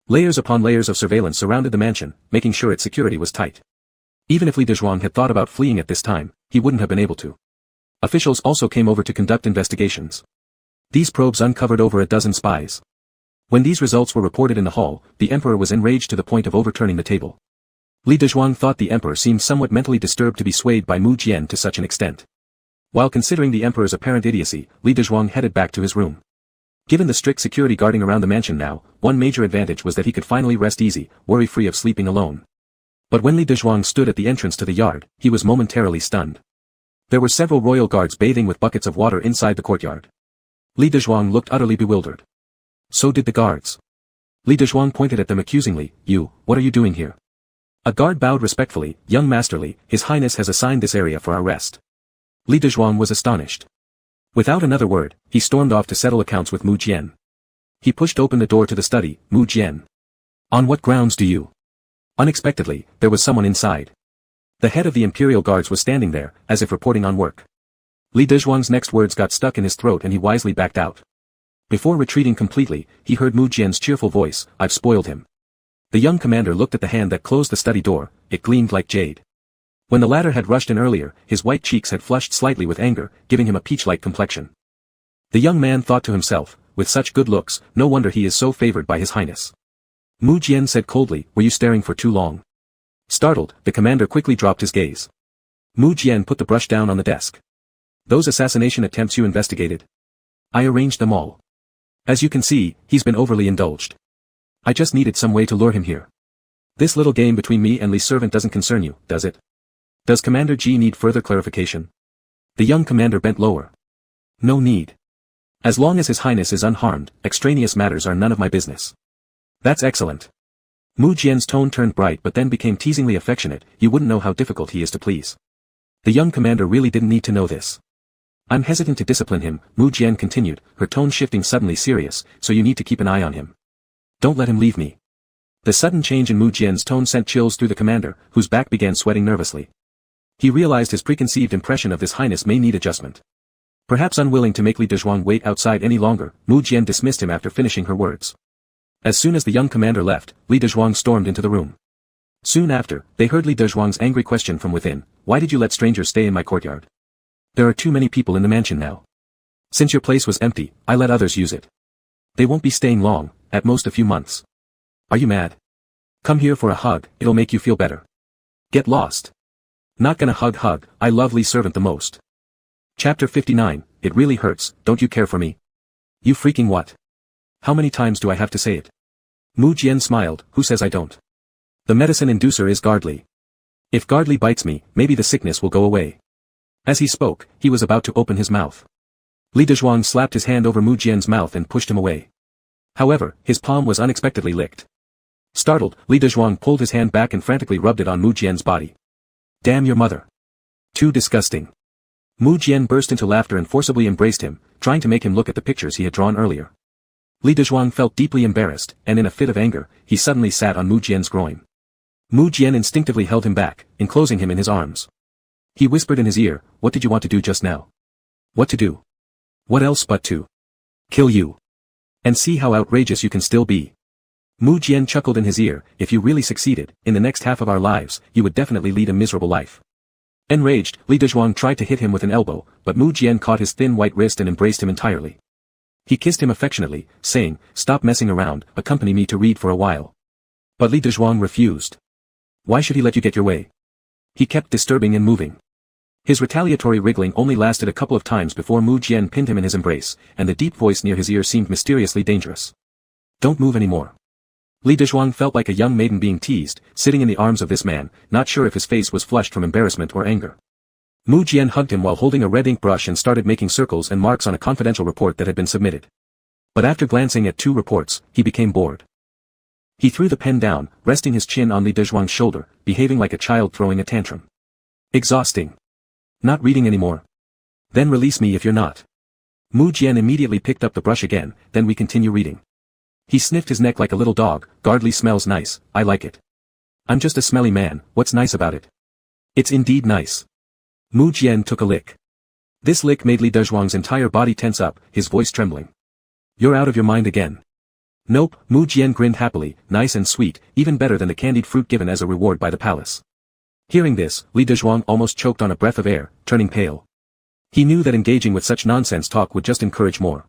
Layers upon layers of surveillance surrounded the mansion, making sure its security was tight. Even if Li Dezhuang had thought about fleeing at this time, he wouldn't have been able to. Officials also came over to conduct investigations. These probes uncovered over a dozen spies. When these results were reported in the hall, the emperor was enraged to the point of overturning the table. Li Dezhuang thought the emperor seemed somewhat mentally disturbed to be swayed by Mu Jian to such an extent. While considering the emperor's apparent idiocy, Li Dezhuang headed back to his room. Given the strict security guarding around the mansion now, one major advantage was that he could finally rest easy, worry-free of sleeping alone. But when Li Dezhuang stood at the entrance to the yard, he was momentarily stunned. There were several royal guards bathing with buckets of water inside the courtyard. Li Dezhuang looked utterly bewildered. So did the guards. Li Dezhuang pointed at them accusingly. You, what are you doing here? A guard bowed respectfully. Young Master Li, His Highness has assigned this area for our rest. Li Dezhuang was astonished. Without another word, he stormed off to settle accounts with Mu Jian. He pushed open the door to the study. Mu Jian. On what grounds do you? Unexpectedly, there was someone inside. The head of the Imperial Guards was standing there, as if reporting on work. Li Dezhuang's next words got stuck in his throat and he wisely backed out. Before retreating completely, he heard Mu Jian's cheerful voice. I've spoiled him. The young commander looked at the hand that closed the study door. It gleamed like jade. When the latter had rushed in earlier, his white cheeks had flushed slightly with anger, giving him a peach-like complexion. The young man thought to himself, with such good looks, no wonder he is so favored by His Highness. Mu Jian said coldly, were you staring for too long? Startled, the commander quickly dropped his gaze. Mu Jian put the brush down on the desk. Those assassination attempts you investigated? I arranged them all. As you can see, he's been overly indulged. I just needed some way to lure him here. This little game between me and Li's servant doesn't concern you, does it? Does Commander G need further clarification? The young commander bent lower. No need. As long as His Highness is unharmed, extraneous matters are none of my business. That's excellent. Mu Jian's tone turned bright but then became teasingly affectionate. You wouldn't know how difficult he is to please. The young commander really didn't need to know this. I'm hesitant to discipline him, Mu Jian continued, her tone shifting suddenly serious, so you need to keep an eye on him. Don't let him leave me. The sudden change in Mu Jian's tone sent chills through the commander, whose back began sweating nervously. He realized his preconceived impression of His Highness may need adjustment. Perhaps unwilling to make Li Dezhuang wait outside any longer, Mu Jian dismissed him after finishing her words. As soon as the young commander left, Li Dezhuang stormed into the room. Soon after, they heard Li Dezhuang's angry question from within, "Why did you let strangers stay in my courtyard? There are too many people in the mansion now. Since your place was empty, I let others use it. They won't be staying long, at most a few months. Are you mad? Come here for a hug, it'll make you feel better. Get lost. Not gonna hug, I love Li's servant the most." Chapter 59, It really hurts, don't you care for me? You freaking what? How many times do I have to say it? Mu Jian smiled, who says I don't? The medicine inducer is Guardly. If Guardly bites me, maybe the sickness will go away. As he spoke, he was about to open his mouth. Li Dezhuang slapped his hand over Mu Jian's mouth and pushed him away. However, his palm was unexpectedly licked. Startled, Li Dezhuang pulled his hand back and frantically rubbed it on Mu Jian's body. Damn your mother. Too disgusting. Mu Jian burst into laughter and forcibly embraced him, trying to make him look at the pictures he had drawn earlier. Li Dezhuang felt deeply embarrassed, and in a fit of anger, he suddenly sat on Mu Jian's groin. Mu Jian instinctively held him back, enclosing him in his arms. He whispered in his ear, "What did you want to do just now?" "What to do? What else but to kill you? And see how outrageous you can still be." Mu Jian chuckled in his ear, "If you really succeeded, in the next half of our lives, you would definitely lead a miserable life." Enraged, Li Dezhuang tried to hit him with an elbow, but Mu Jian caught his thin white wrist and embraced him entirely. He kissed him affectionately, saying, "Stop messing around, accompany me to read for a while." But Li Dezhuang refused. Why should he let you get your way? He kept disturbing and moving. His retaliatory wriggling only lasted a couple of times before Mu Jian pinned him in his embrace, and the deep voice near his ear seemed mysteriously dangerous. "Don't move anymore." Li Dezhuang felt like a young maiden being teased, sitting in the arms of this man, not sure if his face was flushed from embarrassment or anger. Mu Jian hugged him while holding a red ink brush and started making circles and marks on a confidential report that had been submitted. But after glancing at 2 reports, he became bored. He threw the pen down, resting his chin on Li Dezhuang's shoulder, behaving like a child throwing a tantrum. Exhausting. Not reading anymore. Then release me if you're not. Mu Jian immediately picked up the brush again, then we continue reading. He sniffed his neck like a little dog. Guardly smells nice, I like it. I'm just a smelly man, what's nice about it? It's indeed nice. Mu Jian took a lick. This lick made Li Dezhuang's entire body tense up, his voice trembling. You're out of your mind again. Nope, Mu Jian grinned happily, nice and sweet, even better than the candied fruit given as a reward by the palace. Hearing this, Li Dezhuang almost choked on a breath of air, turning pale. He knew that engaging with such nonsense talk would just encourage more.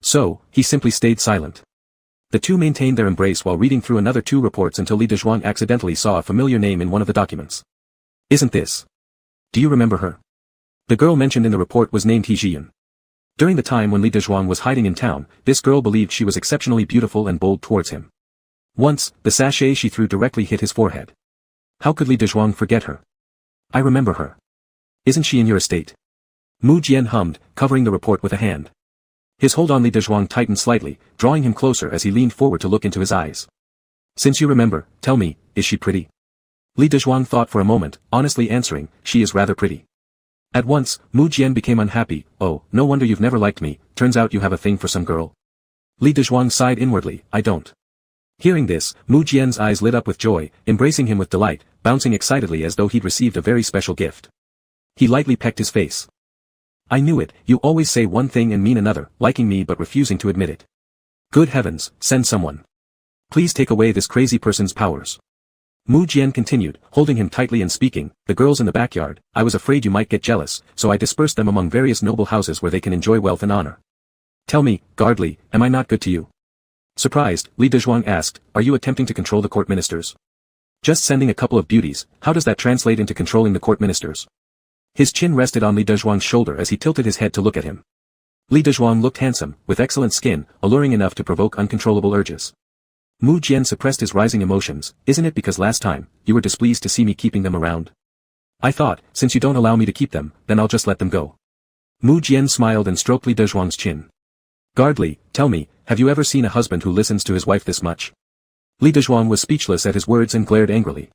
So, he simply stayed silent. The two maintained their embrace while reading through another 2 reports until Li Dezhuang accidentally saw a familiar name in one of the documents. Isn't this? Do you remember her? The girl mentioned in the report was named He Jian. During the time when Li Dezhuang was hiding in town, this girl believed she was exceptionally beautiful and bold towards him. Once, the sachet she threw directly hit his forehead. How could Li Dezhuang forget her? I remember her. Isn't she in your estate? Mu Jian hummed, covering the report with a hand. His hold on Li Dezhuang tightened slightly, drawing him closer as he leaned forward to look into his eyes. Since you remember, tell me, is she pretty? Li Dezhuang thought for a moment, honestly answering, she is rather pretty. At once, Mu Jian became unhappy. Oh, no wonder you've never liked me, turns out you have a thing for some girl. Li Dezhuang sighed inwardly, I don't. Hearing this, Mu Jian's eyes lit up with joy, embracing him with delight, bouncing excitedly as though he'd received a very special gift. He lightly pecked his face. I knew it, you always say one thing and mean another, liking me but refusing to admit it. Good heavens, send someone. Please take away this crazy person's powers. Mu Jian continued, holding him tightly and speaking, the girls in the backyard, I was afraid you might get jealous, so I dispersed them among various noble houses where they can enjoy wealth and honor. Tell me, Guardly, am I not good to you? Surprised, Li Dezhuang asked, are you attempting to control the court ministers? Just sending a couple of beauties, how does that translate into controlling the court ministers? His chin rested on Li Dezhuang's shoulder as he tilted his head to look at him. Li Dezhuang looked handsome, with excellent skin, alluring enough to provoke uncontrollable urges. Mu Jian suppressed his rising emotions, isn't it because last time, you were displeased to see me keeping them around? I thought, since you don't allow me to keep them, then I'll just let them go. Mu Jian smiled and stroked Li Dezhuang's chin. Guardly, tell me, have you ever seen a husband who listens to his wife this much? Li Dezhuang was speechless at his words and glared angrily.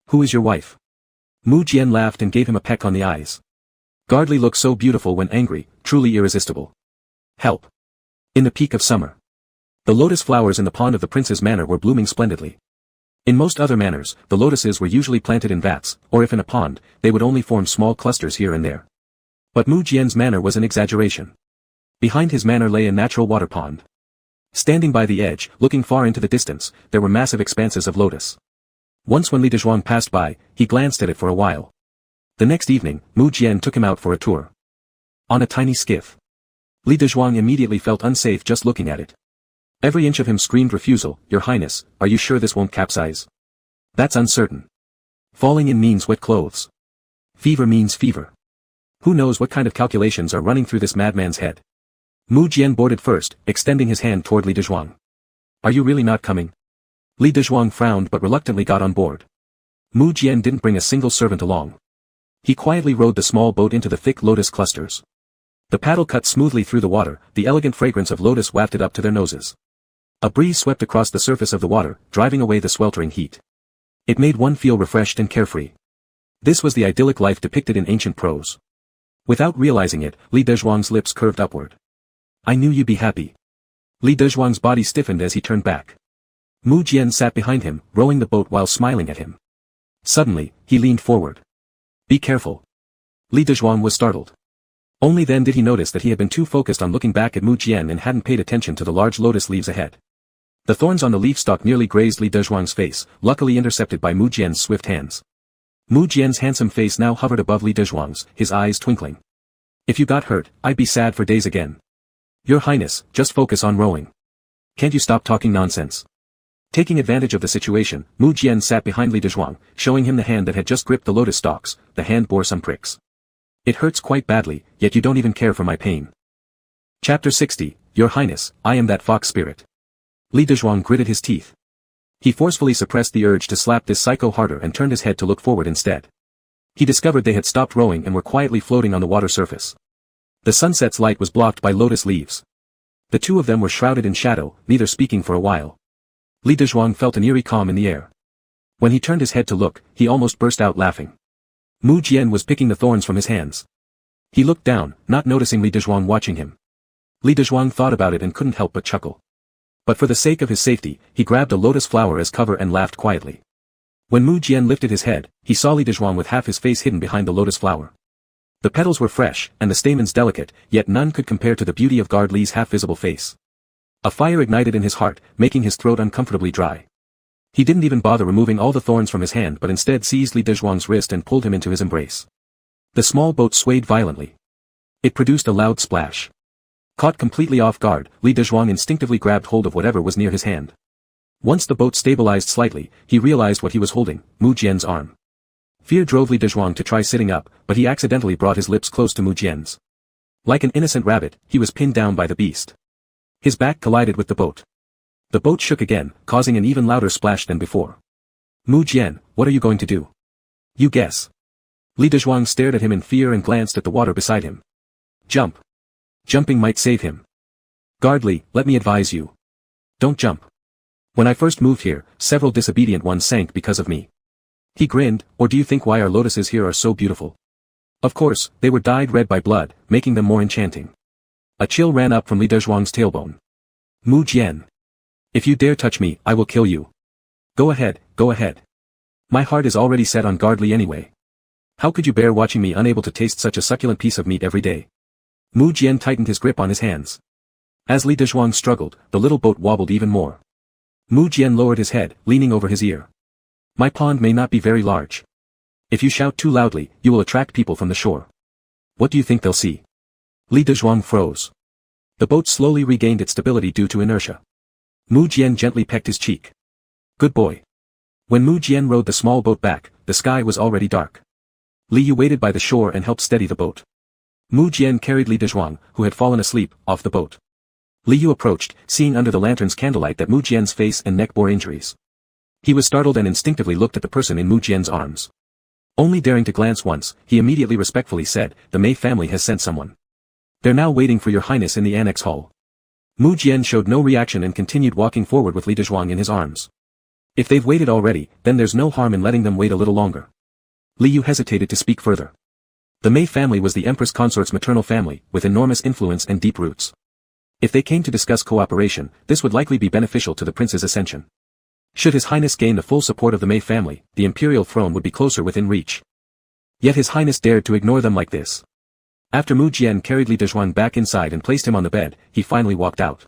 Who is your wife? Mu Jian laughed and gave him a peck on the eyes. Guardly looks so beautiful when angry, truly irresistible. Help. In the peak of summer. The lotus flowers in the pond of the prince's manor were blooming splendidly. In most other manors, the lotuses were usually planted in vats, or if in a pond, they would only form small clusters here and there. But Mu Jian's manner was an exaggeration. Behind his manor lay a natural water pond. Standing by the edge, looking far into the distance, there were massive expanses of lotus. Once when Li Dezhuang passed by, he glanced at it for a while. The next evening, Mu Jian took him out for a tour. On a tiny skiff. Li Dezhuang immediately felt unsafe just looking at it. Every inch of him screamed refusal. Your Highness, are you sure this won't capsize? That's uncertain. Falling in means wet clothes. Fever means fever. Who knows what kind of calculations are running through this madman's head? Mu Jian boarded first, extending his hand toward Li Dezhuang. Are you really not coming? Li Dezhuang frowned but reluctantly got on board. Mu Jian didn't bring a single servant along. He quietly rowed the small boat into the thick lotus clusters. The paddle cut smoothly through the water, the elegant fragrance of lotus wafted up to their noses. A breeze swept across the surface of the water, driving away the sweltering heat. It made one feel refreshed and carefree. This was the idyllic life depicted in ancient prose. Without realizing it, Li Dezhuang's lips curved upward. I knew you'd be happy. Li Dezhuang's body stiffened as he turned back. Mu Jian sat behind him, rowing the boat while smiling at him. Suddenly, he leaned forward. Be careful. Li Dezhuang was startled. Only then did he notice that he had been too focused on looking back at Mu Jian and hadn't paid attention to the large lotus leaves ahead. The thorns on the leaf stalk nearly grazed Li Dezhuang's face, luckily intercepted by Mu Jian's swift hands. Mu Jian's handsome face now hovered above Li Dezhuang's, his eyes twinkling. If you got hurt, I'd be sad for days again. Your Highness, just focus on rowing. Can't you stop talking nonsense? Taking advantage of the situation, Mu Jian sat behind Li Dezhuang, showing him the hand that had just gripped the lotus stalks. The hand bore some pricks. It hurts quite badly, yet you don't even care for my pain. Chapter 60, Your Highness, I am that fox spirit. Li Dezhuang gritted his teeth. He forcefully suppressed the urge to slap this psycho harder and turned his head to look forward instead. He discovered they had stopped rowing and were quietly floating on the water surface. The sunset's light was blocked by lotus leaves. The two of them were shrouded in shadow, neither speaking for a while. Li Dezhuang felt an eerie calm in the air. When he turned his head to look, he almost burst out laughing. Mu Jian was picking the thorns from his hands. He looked down, not noticing Li Dezhuang watching him. Li Dezhuang thought about it and couldn't help but chuckle. But for the sake of his safety, he grabbed a lotus flower as cover and laughed quietly. When Mu Jian lifted his head, he saw Li Dezhuang with half his face hidden behind the lotus flower. The petals were fresh, and the stamens delicate, yet none could compare to the beauty of Guard Li's half-visible face. A fire ignited in his heart, making his throat uncomfortably dry. He didn't even bother removing all the thorns from his hand but instead seized Li Dezhuang's wrist and pulled him into his embrace. The small boat swayed violently. It produced a loud splash. Caught completely off guard, Li Dezhuang instinctively grabbed hold of whatever was near his hand. Once the boat stabilized slightly, he realized what he was holding, Mu Jian's arm. Fear drove Li Dezhuang to try sitting up, but he accidentally brought his lips close to Mu Jian's. Like an innocent rabbit, he was pinned down by the beast. His back collided with the boat. The boat shook again, causing an even louder splash than before. Mu Jian, what are you going to do? You guess. Li Dezhuang stared at him in fear and glanced at the water beside him. Jump. Jumping might save him. Guard Li, let me advise you. Don't jump. When I first moved here, several disobedient ones sank because of me. He grinned, or do you think why our lotuses here are so beautiful? Of course, they were dyed red by blood, making them more enchanting. A chill ran up from Li Dezhuang's tailbone. Mu Jian. If you dare touch me, I will kill you. Go ahead, go ahead. My heart is already set on Guard Li anyway. How could you bear watching me unable to taste such a succulent piece of meat every day? Mu Jian tightened his grip on his hands. As Li Dezhuang struggled, the little boat wobbled even more. Mu Jian lowered his head, leaning over his ear. My pond may not be very large. If you shout too loudly, you will attract people from the shore. What do you think they'll see? Li Dezhuang froze. The boat slowly regained its stability due to inertia. Mu Jian gently pecked his cheek. Good boy. When Mu Jian rowed the small boat back, the sky was already dark. Li Yu waited by the shore and helped steady the boat. Mu Jian carried Li Dezhuang, who had fallen asleep, off the boat. Li Yu approached, seeing under the lantern's candlelight that Mu Jian's face and neck bore injuries. He was startled and instinctively looked at the person in Mu Jian's arms. Only daring to glance once, he immediately respectfully said, the Mei family has sent someone. They're now waiting for your highness in the annex hall. Mu Jian showed no reaction and continued walking forward with Li Dezhuang in his arms. If they've waited already, then there's no harm in letting them wait a little longer. Li Yu hesitated to speak further. The Mei family was the Empress Consort's maternal family, with enormous influence and deep roots. If they came to discuss cooperation, this would likely be beneficial to the prince's ascension. Should His Highness gain the full support of the Mei family, the imperial throne would be closer within reach. Yet His Highness dared to ignore them like this. After Mu Jian carried Li Dezhuang back inside and placed him on the bed, he finally walked out.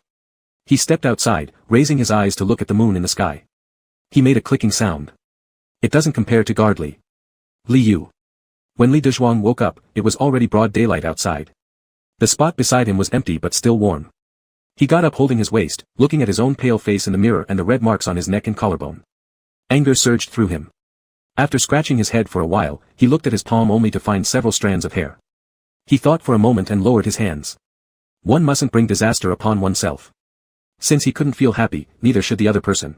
He stepped outside, raising his eyes to look at the moon in the sky. He made a clicking sound. It doesn't compare to guard Li Yu. When Li Dezhuang woke up, it was already broad daylight outside. The spot beside him was empty but still warm. He got up holding his waist, looking at his own pale face in the mirror and the red marks on his neck and collarbone. Anger surged through him. After scratching his head for a while, he looked at his palm only to find several strands of hair. He thought for a moment and lowered his hands. One mustn't bring disaster upon oneself. Since he couldn't feel happy, neither should the other person.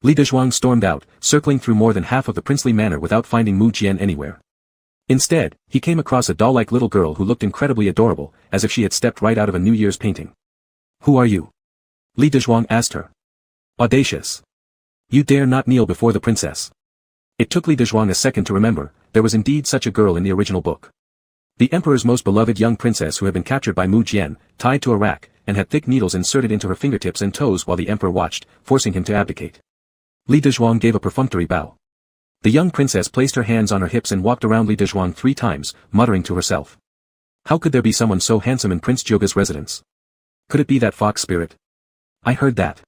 Li Dezhuang stormed out, circling through more than half of the princely manor without finding Mu Jian anywhere. Instead, he came across a doll-like little girl who looked incredibly adorable, as if she had stepped right out of a New Year's painting. "Who are you?" Li Dezhuang asked her. "Audacious. You dare not kneel before the princess." It took Li Dezhuang a second to remember, there was indeed such a girl in the original book. The emperor's most beloved young princess who had been captured by Mu Jian, tied to a rack, and had thick needles inserted into her fingertips and toes while the emperor watched, forcing him to abdicate. Li Dezhuang gave a perfunctory bow. The young princess placed her hands on her hips and walked around Li Dezhuang 3 times, muttering to herself. How could there be someone so handsome in Prince Joga's residence? Could it be that fox spirit? I heard that.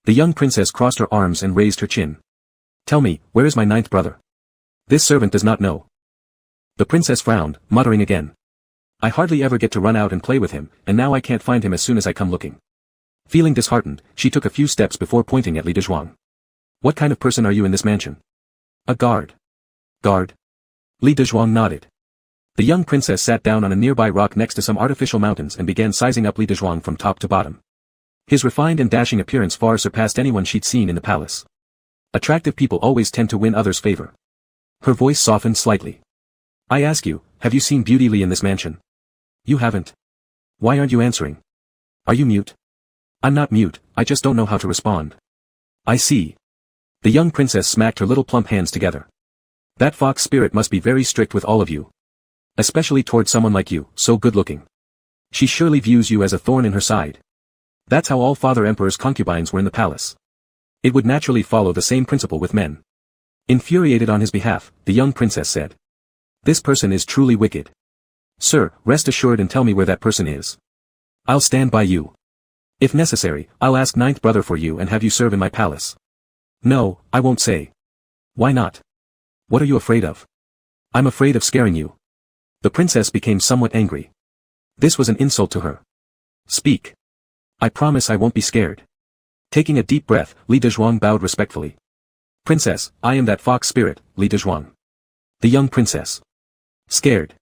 The young princess crossed her arms and raised her chin. Tell me, where is my 9th brother? This servant does not know. The princess frowned, muttering again. I hardly ever get to run out and play with him, and now I can't find him as soon as I come looking. Feeling disheartened, she took a few steps before pointing at Li Dezhuang. What kind of person are you in this mansion? A guard. Guard? Li Dezhuang nodded. The young princess sat down on a nearby rock next to some artificial mountains and began sizing up Li Dezhuang from top to bottom. His refined and dashing appearance far surpassed anyone she'd seen in the palace. Attractive people always tend to win others' favor. Her voice softened slightly. I ask you, have you seen Beauty Li in this mansion? You haven't. Why aren't you answering? Are you mute? I'm not mute, I just don't know how to respond. I see. The young princess smacked her little plump hands together. That fox spirit must be very strict with all of you. Especially toward someone like you, so good-looking. She surely views you as a thorn in her side. That's how all father emperor's concubines were in the palace. It would naturally follow the same principle with men. Infuriated on his behalf, the young princess said. This person is truly wicked. Sir, rest assured and tell me where that person is. I'll stand by you. If necessary, I'll ask 9th brother for you and have you serve in my palace. No, I won't say. Why not? What are you afraid of? I'm afraid of scaring you. The princess became somewhat angry. This was an insult to her. Speak. I promise I won't be scared. Taking a deep breath, Li Dezhuang bowed respectfully. Princess, I am that fox spirit, Li Dezhuang. The young princess. Scared.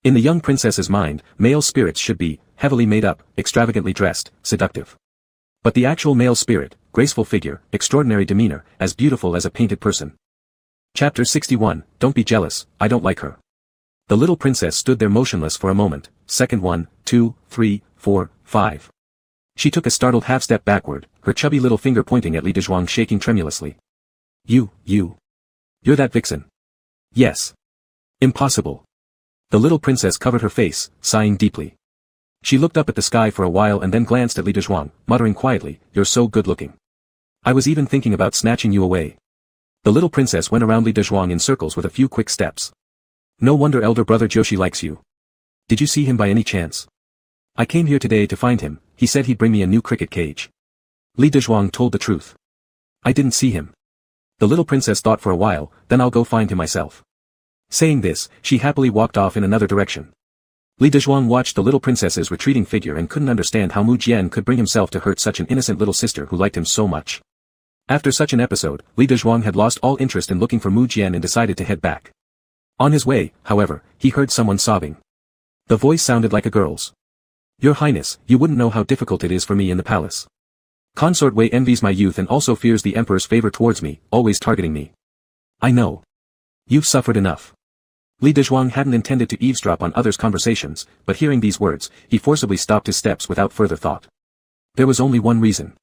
In the young princess's mind, male spirits should be, heavily made up, extravagantly dressed, seductive. But the actual male spirit, graceful figure, extraordinary demeanor, as beautiful as a painted person. Chapter 61, Don't be jealous, I don't like her. The little princess stood there motionless for a moment, second 1, 2, 3, 4, 5. She took a startled half-step backward, her chubby little finger pointing at Li Dezhuang shaking tremulously. You're that vixen. Yes. Impossible. The little princess covered her face, sighing deeply. She looked up at the sky for a while and then glanced at Li Dezhuang, muttering quietly, You're so good-looking. I was even thinking about snatching you away. The little princess went around Li Dezhuang in circles with a few quick steps. No wonder elder brother Joshi likes you. Did you see him by any chance? I came here today to find him, he said he'd bring me a new cricket cage. Li Dezhuang told the truth. I didn't see him. The little princess thought for a while, then I'll go find him myself. Saying this, she happily walked off in another direction. Li Dezhuang watched the little princess's retreating figure and couldn't understand how Mu Jian could bring himself to hurt such an innocent little sister who liked him so much. After such an episode, Li Dezhuang had lost all interest in looking for Mu Jian and decided to head back. On his way, however, he heard someone sobbing. The voice sounded like a girl's. Your Highness, you wouldn't know how difficult it is for me in the palace. Consort Wei envies my youth and also fears the emperor's favor towards me, always targeting me. I know. You've suffered enough. Li Dezhuang hadn't intended to eavesdrop on others' conversations, but hearing these words, he forcibly stopped his steps without further thought. There was only one reason.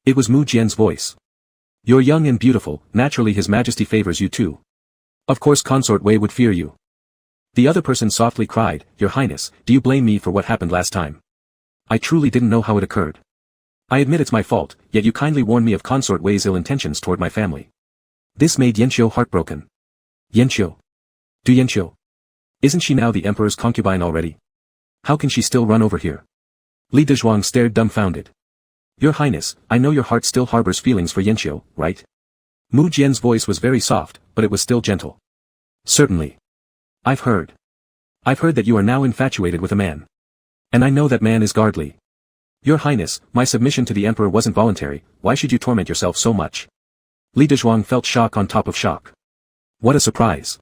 It was Mu Jian's voice. You're young and beautiful, naturally His Majesty favors you too. Of course Consort Wei would fear you. The other person softly cried, Your Highness, do you blame me for what happened last time? I truly didn't know how it occurred. I admit it's my fault, yet you kindly warned me of Consort Wei's ill intentions toward my family. This made Yanqiu heartbroken. Yanqiu? Do Yanqiu? Isn't she now the emperor's concubine already? How can she still run over here? Li Dezhuang stared dumbfounded. Your Highness, I know your heart still harbors feelings for Yanqiu, right? Mu Jian's voice was very soft, but it was still gentle. Certainly. I've heard that you are now infatuated with a man. And I know that man is Gardly. Your Highness, my submission to the Emperor wasn't voluntary, why should you torment yourself so much? Li Dezhuang felt shock on top of shock. What a surprise.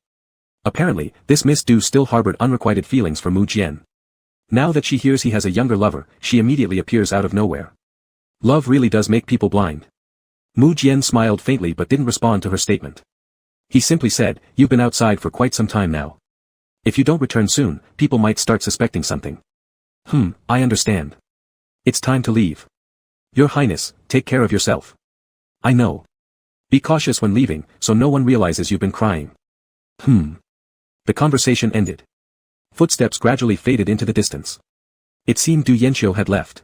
Apparently, this Miss Du still harbored unrequited feelings for Mu Jian. Now that she hears he has a younger lover, she immediately appears out of nowhere. Love really does make people blind. Mu Jian smiled faintly but didn't respond to her statement. He simply said, you've been outside for quite some time now. If you don't return soon, people might start suspecting something. I understand. It's time to leave. Your Highness, take care of yourself. I know. Be cautious when leaving, so no one realizes you've been crying. The conversation ended. Footsteps gradually faded into the distance. It seemed Du Yanqiu had left.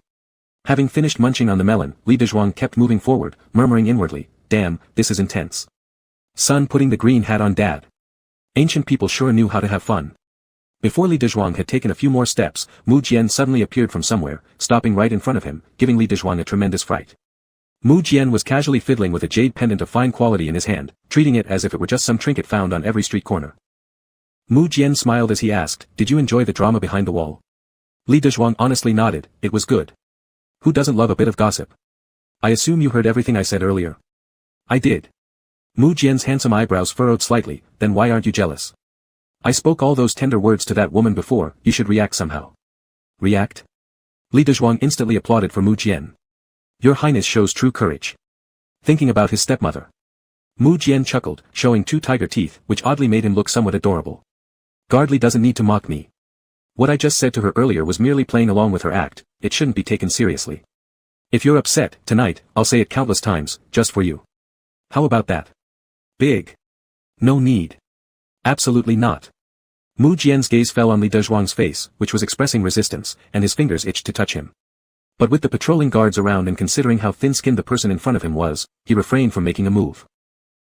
Having finished munching on the melon, Li Dezhuang kept moving forward, murmuring inwardly, damn, this is intense. Son putting the green hat on Dad. Ancient people sure knew how to have fun. Before Li Dezhuang had taken a few more steps, Mu Jian suddenly appeared from somewhere, stopping right in front of him, giving Li Dezhuang a tremendous fright. Mu Jian was casually fiddling with a jade pendant of fine quality in his hand, treating it as if it were just some trinket found on every street corner. Mu Jian smiled as he asked, did you enjoy the drama behind the wall? Li Dezhuang honestly nodded, it was good. Who doesn't love a bit of gossip? I assume you heard everything I said earlier. I did. Mu Jian's handsome eyebrows furrowed slightly, then why aren't you jealous? I spoke all those tender words to that woman before, you should react somehow. React? Li Dezhuang instantly applauded for Mu Jian. Your Highness shows true courage. Thinking about his stepmother. Mu Jian chuckled, showing 2 tiger teeth, which oddly made him look somewhat adorable. Gardly doesn't need to mock me. What I just said to her earlier was merely playing along with her act, it shouldn't be taken seriously. If you're upset, tonight, I'll say it countless times, just for you. How about that? Big. No need. Absolutely not. Mu Jian's gaze fell on Li Dezhuang's face, which was expressing resistance, and his fingers itched to touch him. But with the patrolling guards around and considering how thin-skinned the person in front of him was, he refrained from making a move.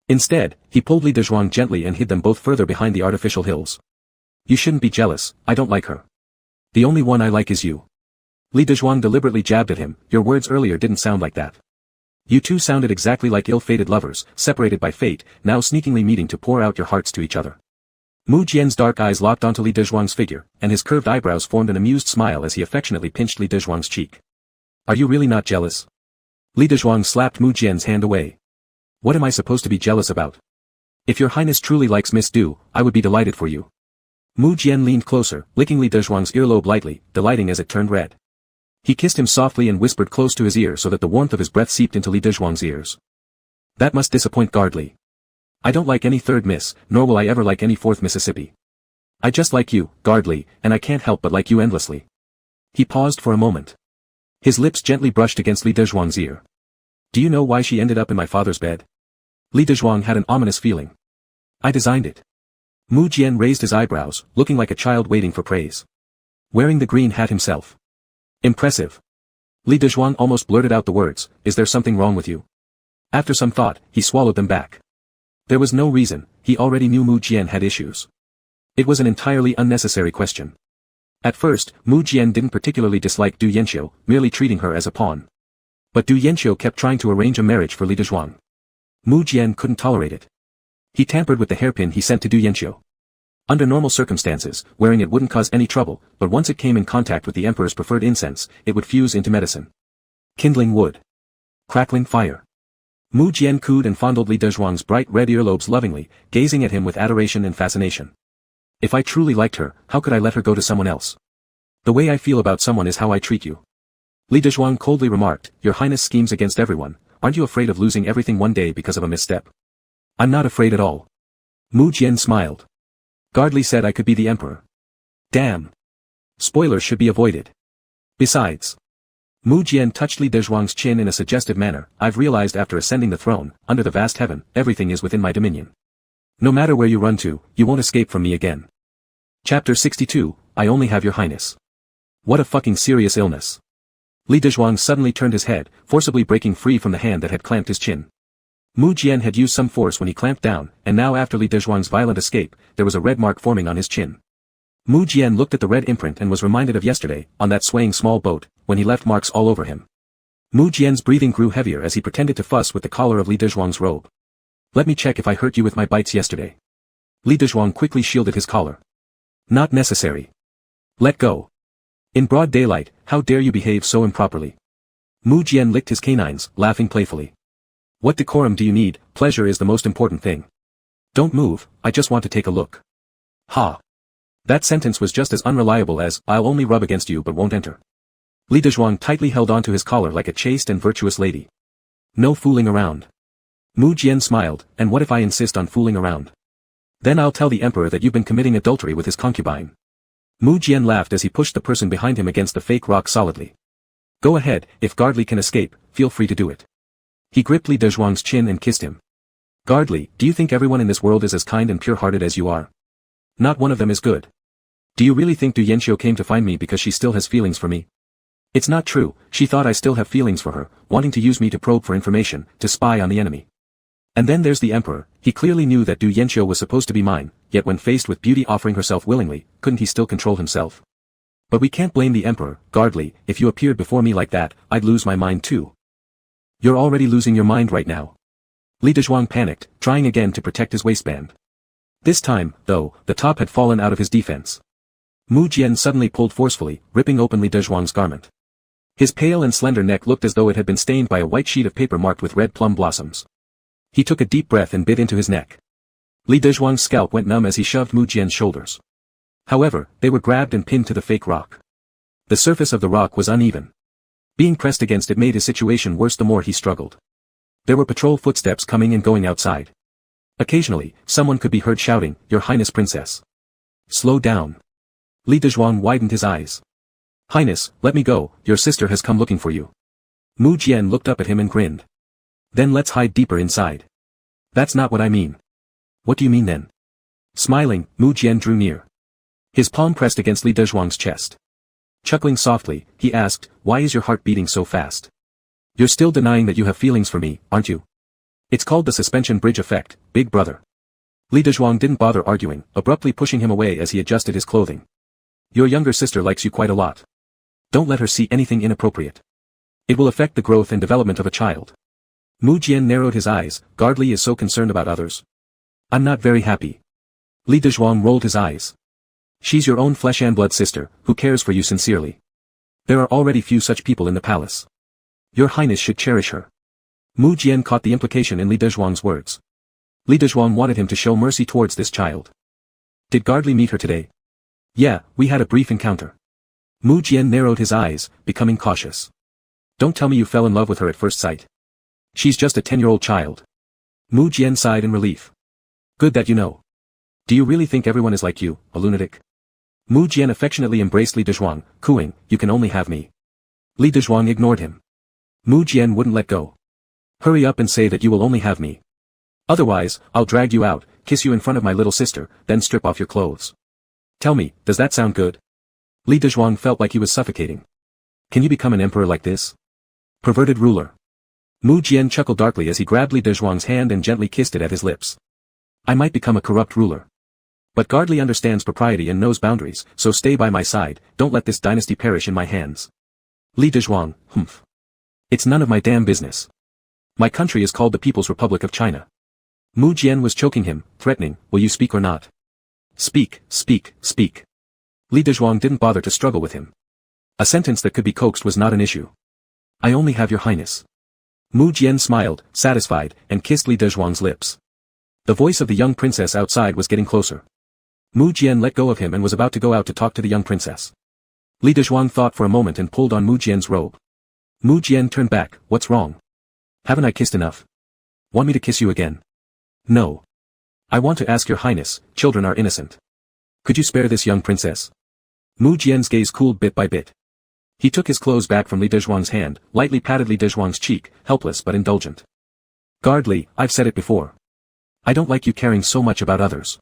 Instead, he pulled Li Dezhuang gently and hid them both further behind the artificial hills. You shouldn't be jealous, I don't like her. The only one I like is you. Li Dezhuang deliberately jabbed at him, your words earlier didn't sound like that. You two sounded exactly like ill-fated lovers, separated by fate, now sneakingly meeting to pour out your hearts to each other. Mu Jian's dark eyes locked onto Li Dezhuang's figure, and his curved eyebrows formed an amused smile as he affectionately pinched Li Dezhuang's cheek. Are you really not jealous? Li Dezhuang slapped Mu Jian's hand away. What am I supposed to be jealous about? If your Highness truly likes Miss Du, I would be delighted for you. Mu Jian leaned closer, licking Li Dezhuang's earlobe lightly, delighting as it turned red. He kissed him softly and whispered close to his ear so that the warmth of his breath seeped into Li Dezhuang's ears. That must disappoint Gardly. I don't like any third Miss, nor will I ever like any fourth Mississippi. I just like you, Gardly, and I can't help but like you endlessly. He paused for a moment. His lips gently brushed against Li Dezhuang's ear. Do you know why she ended up in my father's bed? Li Dezhuang had an ominous feeling. I designed it. Mu Jian raised his eyebrows, looking like a child waiting for praise. Wearing the green hat himself. Impressive. Li Dezhuang almost blurted out the words, is there something wrong with you? After some thought, he swallowed them back. There was no reason, he already knew Mu Jian had issues. It was an entirely unnecessary question. At first, Mu Jian didn't particularly dislike Du Yanqiu, merely treating her as a pawn. But Du Yanqiu kept trying to arrange a marriage for Li Dezhuang. Mu Jian couldn't tolerate it. He tampered with the hairpin he sent to Du Yanqiu. Under normal circumstances, wearing it wouldn't cause any trouble, but once it came in contact with the Emperor's preferred incense, it would fuse into medicine. Kindling wood. Crackling fire. Mu Jian cooed and fondled Li Dezhuang's bright red earlobes lovingly, gazing at him with adoration and fascination. If I truly liked her, how could I let her go to someone else? The way I feel about someone is how I treat you. Li Dezhuang coldly remarked, Your Highness schemes against everyone, aren't you afraid of losing everything one day because of a misstep? I'm not afraid at all. Mu Jian smiled. Gardly said I could be the Emperor. Damn. Spoilers should be avoided. Besides. Mu Jian touched Li Dezhuang's chin in a suggestive manner, I've realized after ascending the throne, under the vast heaven, everything is within my dominion. No matter where you run to, you won't escape from me again. Chapter 62, I only have your Highness. What a fucking serious illness. Li Dezhuang suddenly turned his head, forcibly breaking free from the hand that had clamped his chin. Mu Jian had used some force when he clamped down, and now after Li Dezhuang's violent escape, there was a red mark forming on his chin. Mu Jian looked at the red imprint and was reminded of yesterday, on that swaying small boat, when he left marks all over him. Mu Jian's breathing grew heavier as he pretended to fuss with the collar of Li Dezhuang's robe. Let me check if I hurt you with my bites yesterday. Li Dezhuang quickly shielded his collar. Not necessary. Let go. In broad daylight, how dare you behave so improperly? Mu Jian licked his canines, laughing playfully. What decorum do you need? Pleasure is the most important thing. Don't move, I just want to take a look. Ha. That sentence was just as unreliable as, I'll only rub against you but won't enter. Li Dezhuang tightly held onto his collar like a chaste and virtuous lady. No fooling around. Mu Jian smiled, and what if I insist on fooling around? Then I'll tell the emperor that you've been committing adultery with his concubine. Mu Jian laughed as he pushed the person behind him against the fake rock solidly. Go ahead, if Guardly can escape, feel free to do it. He gripped Li Dezhuang's chin and kissed him. Guardly, do you think everyone in this world is as kind and pure-hearted as you are? Not one of them is good. Do you really think Du Yanxiu came to find me because she still has feelings for me? It's not true, she thought I still have feelings for her, wanting to use me to probe for information, to spy on the enemy. And then there's the emperor, he clearly knew that Du Yanxiu was supposed to be mine, yet when faced with beauty offering herself willingly, couldn't he still control himself? But we can't blame the emperor, Guardly, if you appeared before me like that, I'd lose my mind too. You're already losing your mind right now. Li Dezhuang panicked, trying again to protect his waistband. This time, though, the top had fallen out of his defense. Mu Jian suddenly pulled forcefully, ripping open Li Dezhuang's garment. His pale and slender neck looked as though it had been stained by a white sheet of paper marked with red plum blossoms. He took a deep breath and bit into his neck. Li Dezhuang's scalp went numb as he shoved Mu Jian's shoulders. However, they were grabbed and pinned to the fake rock. The surface of the rock was uneven. Being pressed against it made his situation worse the more he struggled. There were patrol footsteps coming and going outside. Occasionally, someone could be heard shouting, Your Highness Princess. Slow down. Li Dezhuang widened his eyes. Highness, let me go, your sister has come looking for you. Mu Jian looked up at him and grinned. Then let's hide deeper inside. That's not what I mean. What do you mean then? Smiling, Mu Jian drew near. His palm pressed against Li Dezhuang's chest. Chuckling softly, he asked, Why is your heart beating so fast? You're still denying that you have feelings for me, aren't you? It's called the suspension bridge effect, big brother. Li Dezhuang didn't bother arguing, abruptly pushing him away as he adjusted his clothing. Your younger sister likes you quite a lot. Don't let her see anything inappropriate. It will affect the growth and development of a child. Mu Jian narrowed his eyes, Guardly is so concerned about others. I'm not very happy. Li Dezhuang rolled his eyes. She's your own flesh and blood sister, who cares for you sincerely. There are already few such people in the palace. Your Highness should cherish her. Mu Jian caught the implication in Li Dezhuang's words. Li Dezhuang wanted him to show mercy towards this child. Did Guardly meet her today? Yeah, we had a brief encounter. Mu Jian narrowed his eyes, becoming cautious. Don't tell me you fell in love with her at first sight. She's just a 10-year-old child. Mu Jian sighed in relief. Good that you know. Do you really think everyone is like you, a lunatic? Mu Jian affectionately embraced Li Dezhuang, cooing, You can only have me. Li Dezhuang ignored him. Mu Jian wouldn't let go. Hurry up and say that you will only have me. Otherwise, I'll drag you out, kiss you in front of my little sister, then strip off your clothes. Tell me, does that sound good? Li Dezhuang felt like he was suffocating. Can you become an emperor like this? Perverted ruler. Mu Jian chuckled darkly as he grabbed Li Dezhuang's hand and gently kissed it at his lips. I might become a corrupt ruler. But Guardly understands propriety and knows boundaries, so stay by my side, don't let this dynasty perish in my hands. Li Dezhuang, humph. It's none of my damn business. My country is called the People's Republic of China. Mu Jian was choking him, threatening, Will you speak or not? Speak, speak, speak. Li Dezhuang didn't bother to struggle with him. A sentence that could be coaxed was not an issue. I only have your highness. Mu Jian smiled, satisfied, and kissed Li Dezhuang's lips. The voice of the young princess outside was getting closer. Mu Jian let go of him and was about to go out to talk to the young princess. Li Dezhuang thought for a moment and pulled on Mu Jian's robe. Mu Jian turned back, What's wrong? Haven't I kissed enough? Want me to kiss you again? No. I want to ask your highness, children are innocent. Could you spare this young princess? Mu Jian's gaze cooled bit by bit. He took his clothes back from Li Dezhuang's hand, lightly patted Li Dezhuang's cheek, helpless but indulgent. Guardly, I've said it before. I don't like you caring so much about others.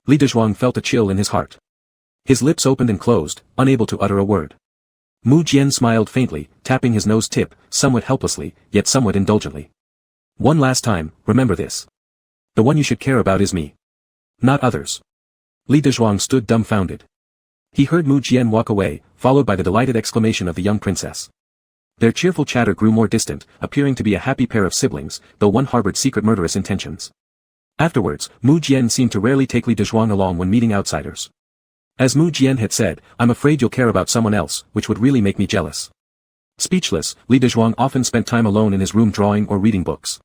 Li Dezhuang felt a chill in his heart. His lips opened and closed, unable to utter a word. Mu Jian smiled faintly, tapping his nose tip, somewhat helplessly, yet somewhat indulgently. One last time, remember this. The one you should care about is me. Not others. Li Dezhuang stood dumbfounded. He heard Mu Jian walk away, followed by the delighted exclamation of the young princess. Their cheerful chatter grew more distant, appearing to be a happy pair of siblings, though one harbored secret murderous intentions. Afterwards, Mu Jian seemed to rarely take Li Dezhuang along when meeting outsiders. As Mu Jian had said, "I'm afraid you'll care about someone else, which would really make me jealous." Speechless, Li Dezhuang often spent time alone in his room drawing or reading books.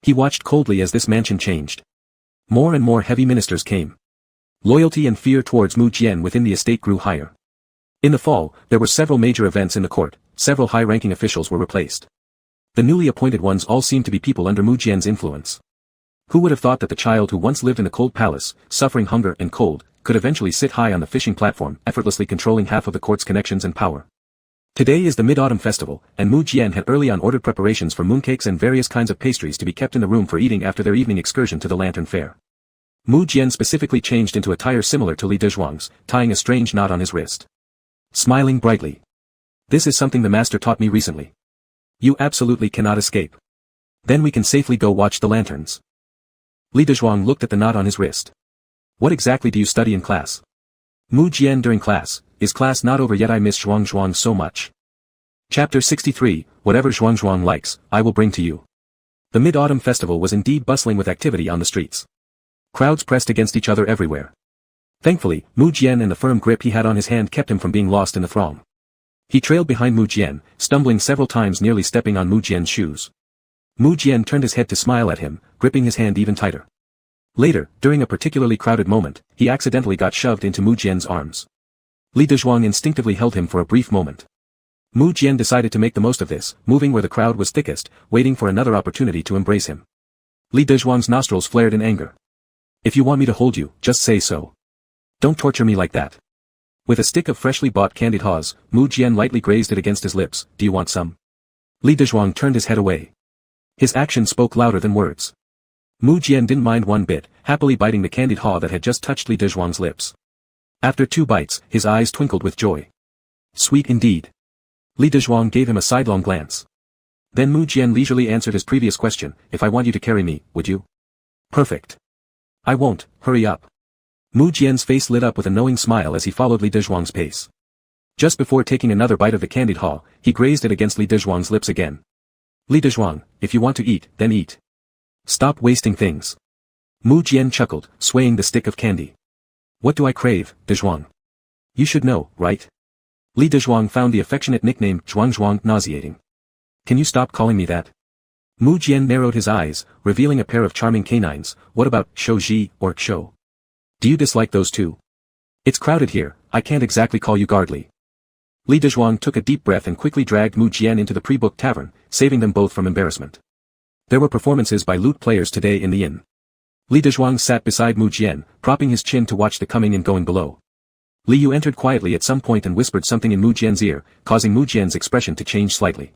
He watched coldly as this mansion changed. More and more heavy ministers came. Loyalty and fear towards Mu Jian within the estate grew higher. In the fall, there were several major events in the court, several high-ranking officials were replaced. The newly appointed ones all seemed to be people under Mu Jian's influence. Who would have thought that the child who once lived in a cold palace, suffering hunger and cold, could eventually sit high on the fishing platform, effortlessly controlling half of the court's connections and power? Today is the Mid-Autumn Festival, and Mu Jian had early on ordered preparations for mooncakes and various kinds of pastries to be kept in the room for eating after their evening excursion to the Lantern Fair. Mu Jian specifically changed into attire similar to Li Dezhuang's, tying a strange knot on his wrist. Smiling brightly. "This is something the master taught me recently. You absolutely cannot escape. Then we can safely go watch the lanterns." Li Dezhuang looked at the knot on his wrist. "What exactly do you study in class?" Mu Jian during class, "Is class not over yet? I miss Zhuang so much." Chapter 63, Whatever Zhuang likes, I will bring to you. The Mid-Autumn Festival was indeed bustling with activity on the streets. Crowds pressed against each other everywhere. Thankfully, Mu Jian and the firm grip he had on his hand kept him from being lost in the throng. He trailed behind Mu Jian, stumbling several times, nearly stepping on Mu Jian's shoes. Mu Jian turned his head to smile at him, gripping his hand even tighter. Later, during a particularly crowded moment, he accidentally got shoved into Mu Jian's arms. Li Dezhuang instinctively held him for a brief moment. Mu Jian decided to make the most of this, moving where the crowd was thickest, waiting for another opportunity to embrace him. Li Dezhuang's nostrils flared in anger. "If you want me to hold you, just say so. Don't torture me like that." With a stick of freshly bought candied haws, Mu Jian lightly grazed it against his lips. "Do you want some?" Li Dezhuang turned his head away. His action spoke louder than words. Mu Jian didn't mind one bit, happily biting the candied haw that had just touched Li Dezhuang's lips. After 2 bites, his eyes twinkled with joy. Sweet indeed. Li Dezhuang gave him a sidelong glance. Then Mu Jian leisurely answered his previous question, "If I want you to carry me, would you?" "Perfect. I won't, hurry up." Mu Jian's face lit up with a knowing smile as he followed Li Dezhuang's pace. Just before taking another bite of the candied haw, he grazed it against Li Dezhuang's lips again. "Li Dezhuang, if you want to eat, then eat. Stop wasting things." Mu Jian chuckled, swaying the stick of candy. "What do I crave, Dezhuang? You should know, right?" Li Dezhuang found the affectionate nickname Zhuang nauseating. "Can you stop calling me that?" Mu Jian narrowed his eyes, revealing a pair of charming canines. "What about Shouji or Shou? Do you dislike those two? It's crowded here, I can't exactly call you guardly." Li Dezhuang took a deep breath and quickly dragged Mu Jian into the pre-booked tavern, saving them both from embarrassment. There were performances by lute players today in the inn. Li Dezhuang sat beside Mu Jian, propping his chin to watch the coming and going below. Li Yu entered quietly at some point and whispered something in Mu Jian's ear, causing Mu Jian's expression to change slightly.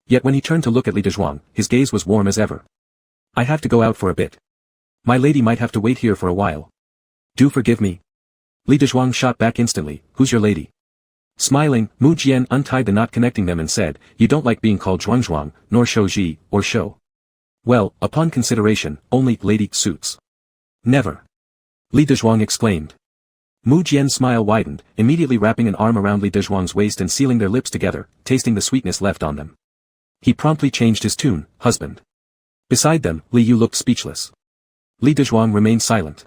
Yet when he turned to look at Li Dezhuang, his gaze was warm as ever. "I have to go out for a bit. My lady might have to wait here for a while. Do forgive me." Li Dezhuang shot back instantly, "Who's your lady?" Smiling, Mu Jian untied the knot connecting them and said, "You don't like being called Zhuang, nor Shouji, or Shou. Well, upon consideration, only lady suits." "Never!" Li Dezhuang exclaimed. Mu Jian's smile widened, immediately wrapping an arm around Li Dezhuang's waist and sealing their lips together, tasting the sweetness left on them. He promptly changed his tune, "Husband." Beside them, Li Yu looked speechless. Li Dezhuang remained silent.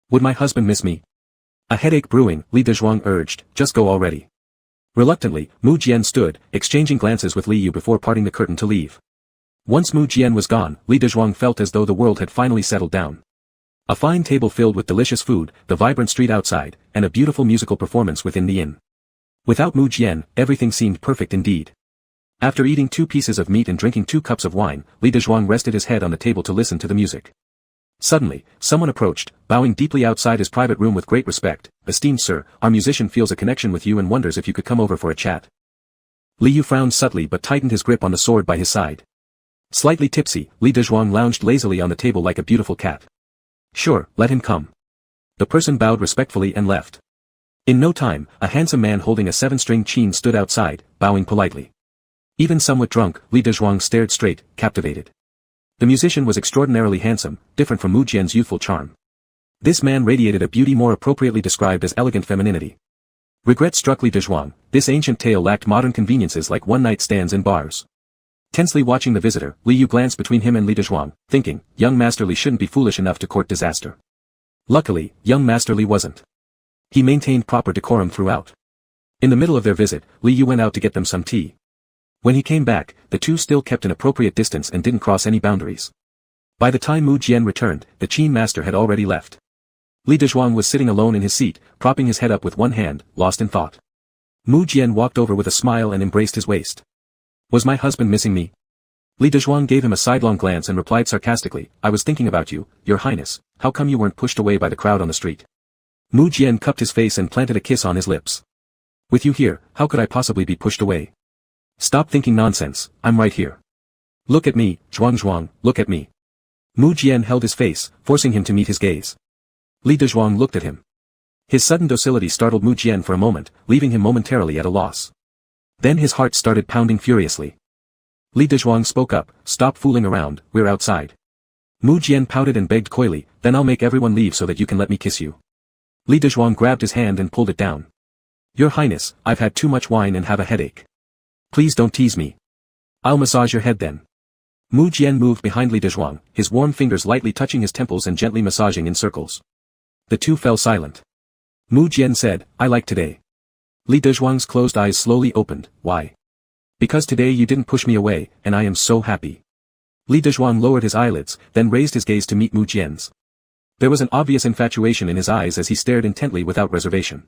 "Would my husband miss me?" A headache brewing, Li Dezhuang urged, "Just go already." Reluctantly, Mu Jian stood, exchanging glances with Li Yu before parting the curtain to leave. Once Mu Jian was gone, Li Dezhuang felt as though the world had finally settled down. A fine table filled with delicious food, the vibrant street outside, and a beautiful musical performance within the inn. Without Mu Jian, everything seemed perfect indeed. After eating 2 pieces of meat and drinking 2 cups of wine, Li Dezhuang rested his head on the table to listen to the music. Suddenly, someone approached, bowing deeply outside his private room with great respect. "Esteemed sir, our musician feels a connection with you and wonders if you could come over for a chat." Li Yu frowned subtly but tightened his grip on the sword by his side. Slightly tipsy, Li Dezhuang lounged lazily on the table like a beautiful cat. "Sure, let him come." The person bowed respectfully and left. In no time, a handsome man holding a 7-string qin stood outside, bowing politely. Even somewhat drunk, Li Dezhuang stared straight, captivated. The musician was extraordinarily handsome, different from Mu Jian's youthful charm. This man radiated a beauty more appropriately described as elegant femininity. Regret struck Li Dezhuang. This ancient tale lacked modern conveniences like one-night stands in bars. Tensely watching the visitor, Li Yu glanced between him and Li Dezhuang, thinking, young Master Li shouldn't be foolish enough to court disaster. Luckily, young Master Li wasn't. He maintained proper decorum throughout. In the middle of their visit, Li Yu went out to get them some tea. When he came back, the two still kept an appropriate distance and didn't cross any boundaries. By the time Mu Jian returned, the Qin master had already left. Li Dezhuang was sitting alone in his seat, propping his head up with one hand, lost in thought. Mu Jian walked over with a smile and embraced his waist. Was my husband missing me? Li Dezhuang gave him a sidelong glance and replied sarcastically, I was thinking about you, your highness, how come you weren't pushed away by the crowd on the street? Mu Jian cupped his face and planted a kiss on his lips. With you here, how could I possibly be pushed away? Stop thinking nonsense, I'm right here. Look at me, Zhuang, look at me. Mu Jian held his face, forcing him to meet his gaze. Li Dezhuang looked at him. His sudden docility startled Mu Jian for a moment, leaving him momentarily at a loss. Then his heart started pounding furiously. Li Dezhuang spoke up, stop fooling around, we're outside. Mu Jian pouted and begged coyly, then I'll make everyone leave so that you can let me kiss you. Li Dezhuang grabbed his hand and pulled it down. Your highness, I've had too much wine and have a headache. Please don't tease me. I'll massage your head then. Mu Jian moved behind Li Dezhuang, his warm fingers lightly touching his temples and gently massaging in circles. The two fell silent. Mu Jian said, I like today. Li Dezhuang's closed eyes slowly opened, why? Because today you didn't push me away, and I am so happy. Li Dezhuang lowered his eyelids, then raised his gaze to meet Mu Jian's. There was an obvious infatuation in his eyes as he stared intently without reservation.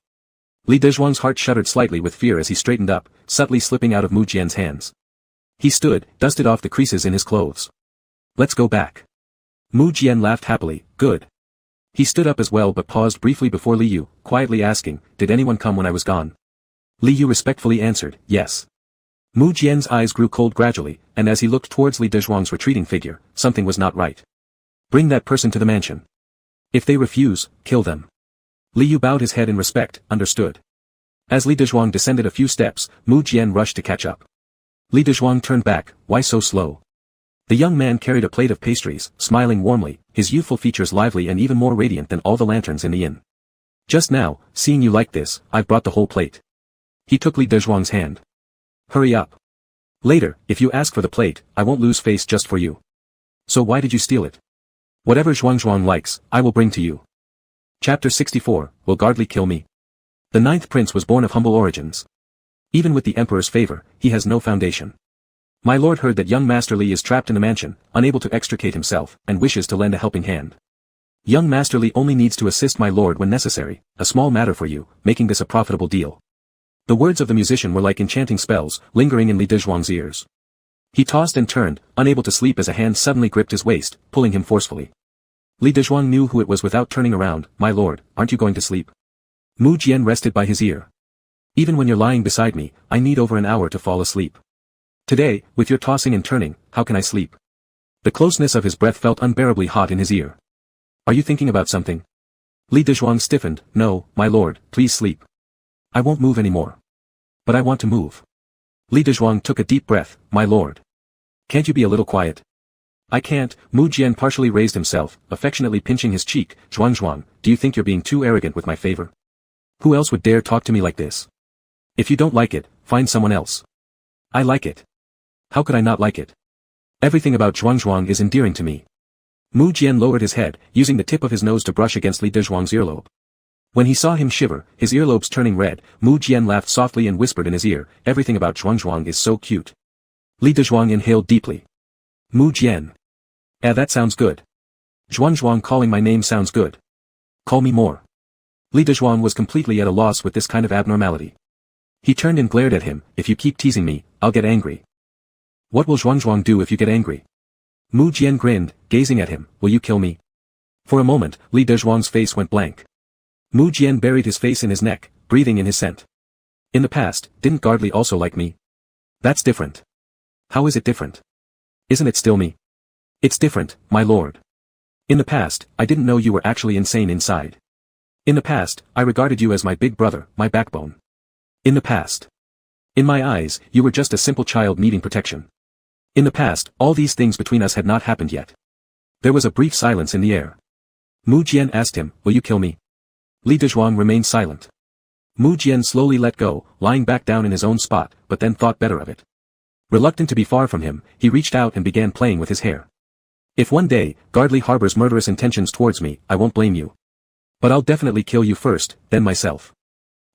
Li Dezhuang's heart shuddered slightly with fear as he straightened up, subtly slipping out of Mu Jian's hands. He stood, dusted off the creases in his clothes. Let's go back. Mu Jian laughed happily, good. He stood up as well but paused briefly before Li Yu, quietly asking, did anyone come when I was gone? Li Yu respectfully answered, yes. Mu Jian's eyes grew cold gradually, and as he looked towards Li Dezhuang's retreating figure, something was not right. Bring that person to the mansion. If they refuse, kill them. Li Yu bowed his head in respect, understood. As Li Dezhuang descended a few steps, Mu Jian rushed to catch up. Li Dezhuang turned back, why so slow? The young man carried a plate of pastries, smiling warmly, his youthful features lively and even more radiant than all the lanterns in the inn. Just now, seeing you like this, I've brought the whole plate. He took Li Dezhuang's hand. Hurry up. Later, if you ask for the plate, I won't lose face just for you. So why did you steal it? Whatever Zhuang likes, I will bring to you. Chapter 64, Will Gardley kill me? The ninth prince was born of humble origins. Even with the emperor's favor, he has no foundation. My lord heard that young Master Li is trapped in the mansion, unable to extricate himself, and wishes to lend a helping hand. Young Master Li only needs to assist my lord when necessary, a small matter for you, making this a profitable deal. The words of the musician were like enchanting spells, lingering in Li Dezhuang's ears. He tossed and turned, unable to sleep as a hand suddenly gripped his waist, pulling him forcefully. Li Dezhuang knew who it was without turning around, my lord, aren't you going to sleep? Mu Jian rested by his ear. Even when you're lying beside me, I need over an hour to fall asleep. Today, with your tossing and turning, how can I sleep? The closeness of his breath felt unbearably hot in his ear. Are you thinking about something? Li Dezhuang stiffened, no, my lord, please sleep. I won't move anymore. But I want to move. Li Dezhuang took a deep breath, my lord. Can't you be a little quiet? I can't. Mu Jian partially raised himself, affectionately pinching his cheek, Zhuang, do you think you're being too arrogant with my favor? Who else would dare talk to me like this? If you don't like it, find someone else. I like it. How could I not like it? Everything about Zhuang is endearing to me. Mu Jian lowered his head, using the tip of his nose to brush against Li Dezhuang's earlobe. When he saw him shiver, his earlobes turning red, Mu Jian laughed softly and whispered in his ear, everything about Zhuang is so cute. Li Dezhuang inhaled deeply. Mu Jian. That sounds good. Zhuang calling my name sounds good. Call me more. Li Dezhuang was completely at a loss with this kind of abnormality. He turned and glared at him, if you keep teasing me, I'll get angry. What will Zhuang do if you get angry? Mu Jian grinned, gazing at him, will you kill me? For a moment, Li Dezhuang's face went blank. Mu Jian buried his face in his neck, breathing in his scent. In the past, didn't Gardley also like me? That's different. How is it different? Isn't it still me? It's different, my lord. In the past, I didn't know you were actually insane inside. In the past, I regarded you as my big brother, my backbone. In the past. In my eyes, you were just a simple child needing protection. In the past, all these things between us had not happened yet. There was a brief silence in the air. Mu Jian asked him, will you kill me? Li Dezhuang remained silent. Mu Jian slowly let go, lying back down in his own spot, but then thought better of it. Reluctant to be far from him, he reached out and began playing with his hair. If one day, Gardley harbors murderous intentions towards me, I won't blame you. But I'll definitely kill you first, then myself.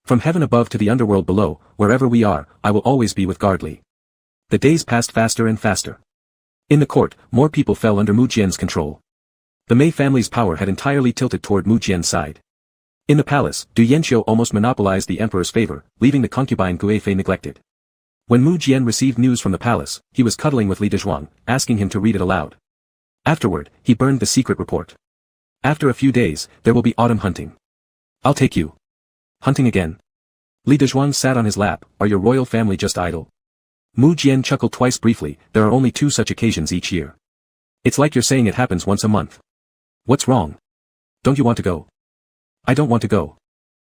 From heaven above to the underworld below, wherever we are, I will always be with Gardley. The days passed faster and faster. In the court, more people fell under Mu Jian's control. The Mei family's power had entirely tilted toward Mu Jian's side. In the palace, Du Yanxiu almost monopolized the emperor's favor, leaving the concubine Guifei neglected. When Mu Jian received news from the palace, he was cuddling with Li Dezhuang, asking him to read it aloud. Afterward, he burned the secret report. After a few days, there will be autumn hunting. I'll take you. Hunting again? Li Dezhuang sat on his lap. Are your royal family just idle? Mu Jian chuckled twice briefly. There are only 2 such occasions each year. It's like you're saying it happens once a month. What's wrong? Don't you want to go? I don't want to go.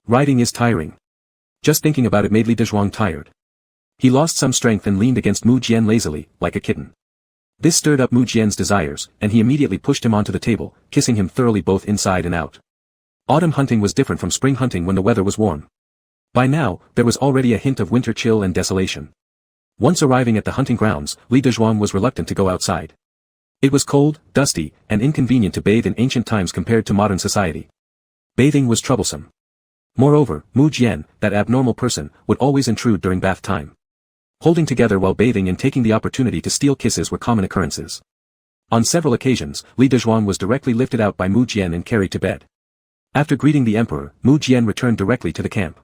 Riding is tiring. Just thinking about it made Li Dezhuang tired. He lost some strength and leaned against Mu Jian lazily, like a kitten. This stirred up Mu Jian's desires, and he immediately pushed him onto the table, kissing him thoroughly both inside and out. Autumn hunting was different from spring hunting when the weather was warm. By now, there was already a hint of winter chill and desolation. Once arriving at the hunting grounds, Li Dezhuang was reluctant to go outside. It was cold, dusty, and inconvenient to bathe in ancient times compared to modern society. Bathing was troublesome. Moreover, Mu Jian, that abnormal person, would always intrude during bath time. Holding together while bathing and taking the opportunity to steal kisses were common occurrences. On several occasions, Li Dezhuang was directly lifted out by Mu Jian and carried to bed. After greeting the emperor, Mu Jian returned directly to the camp.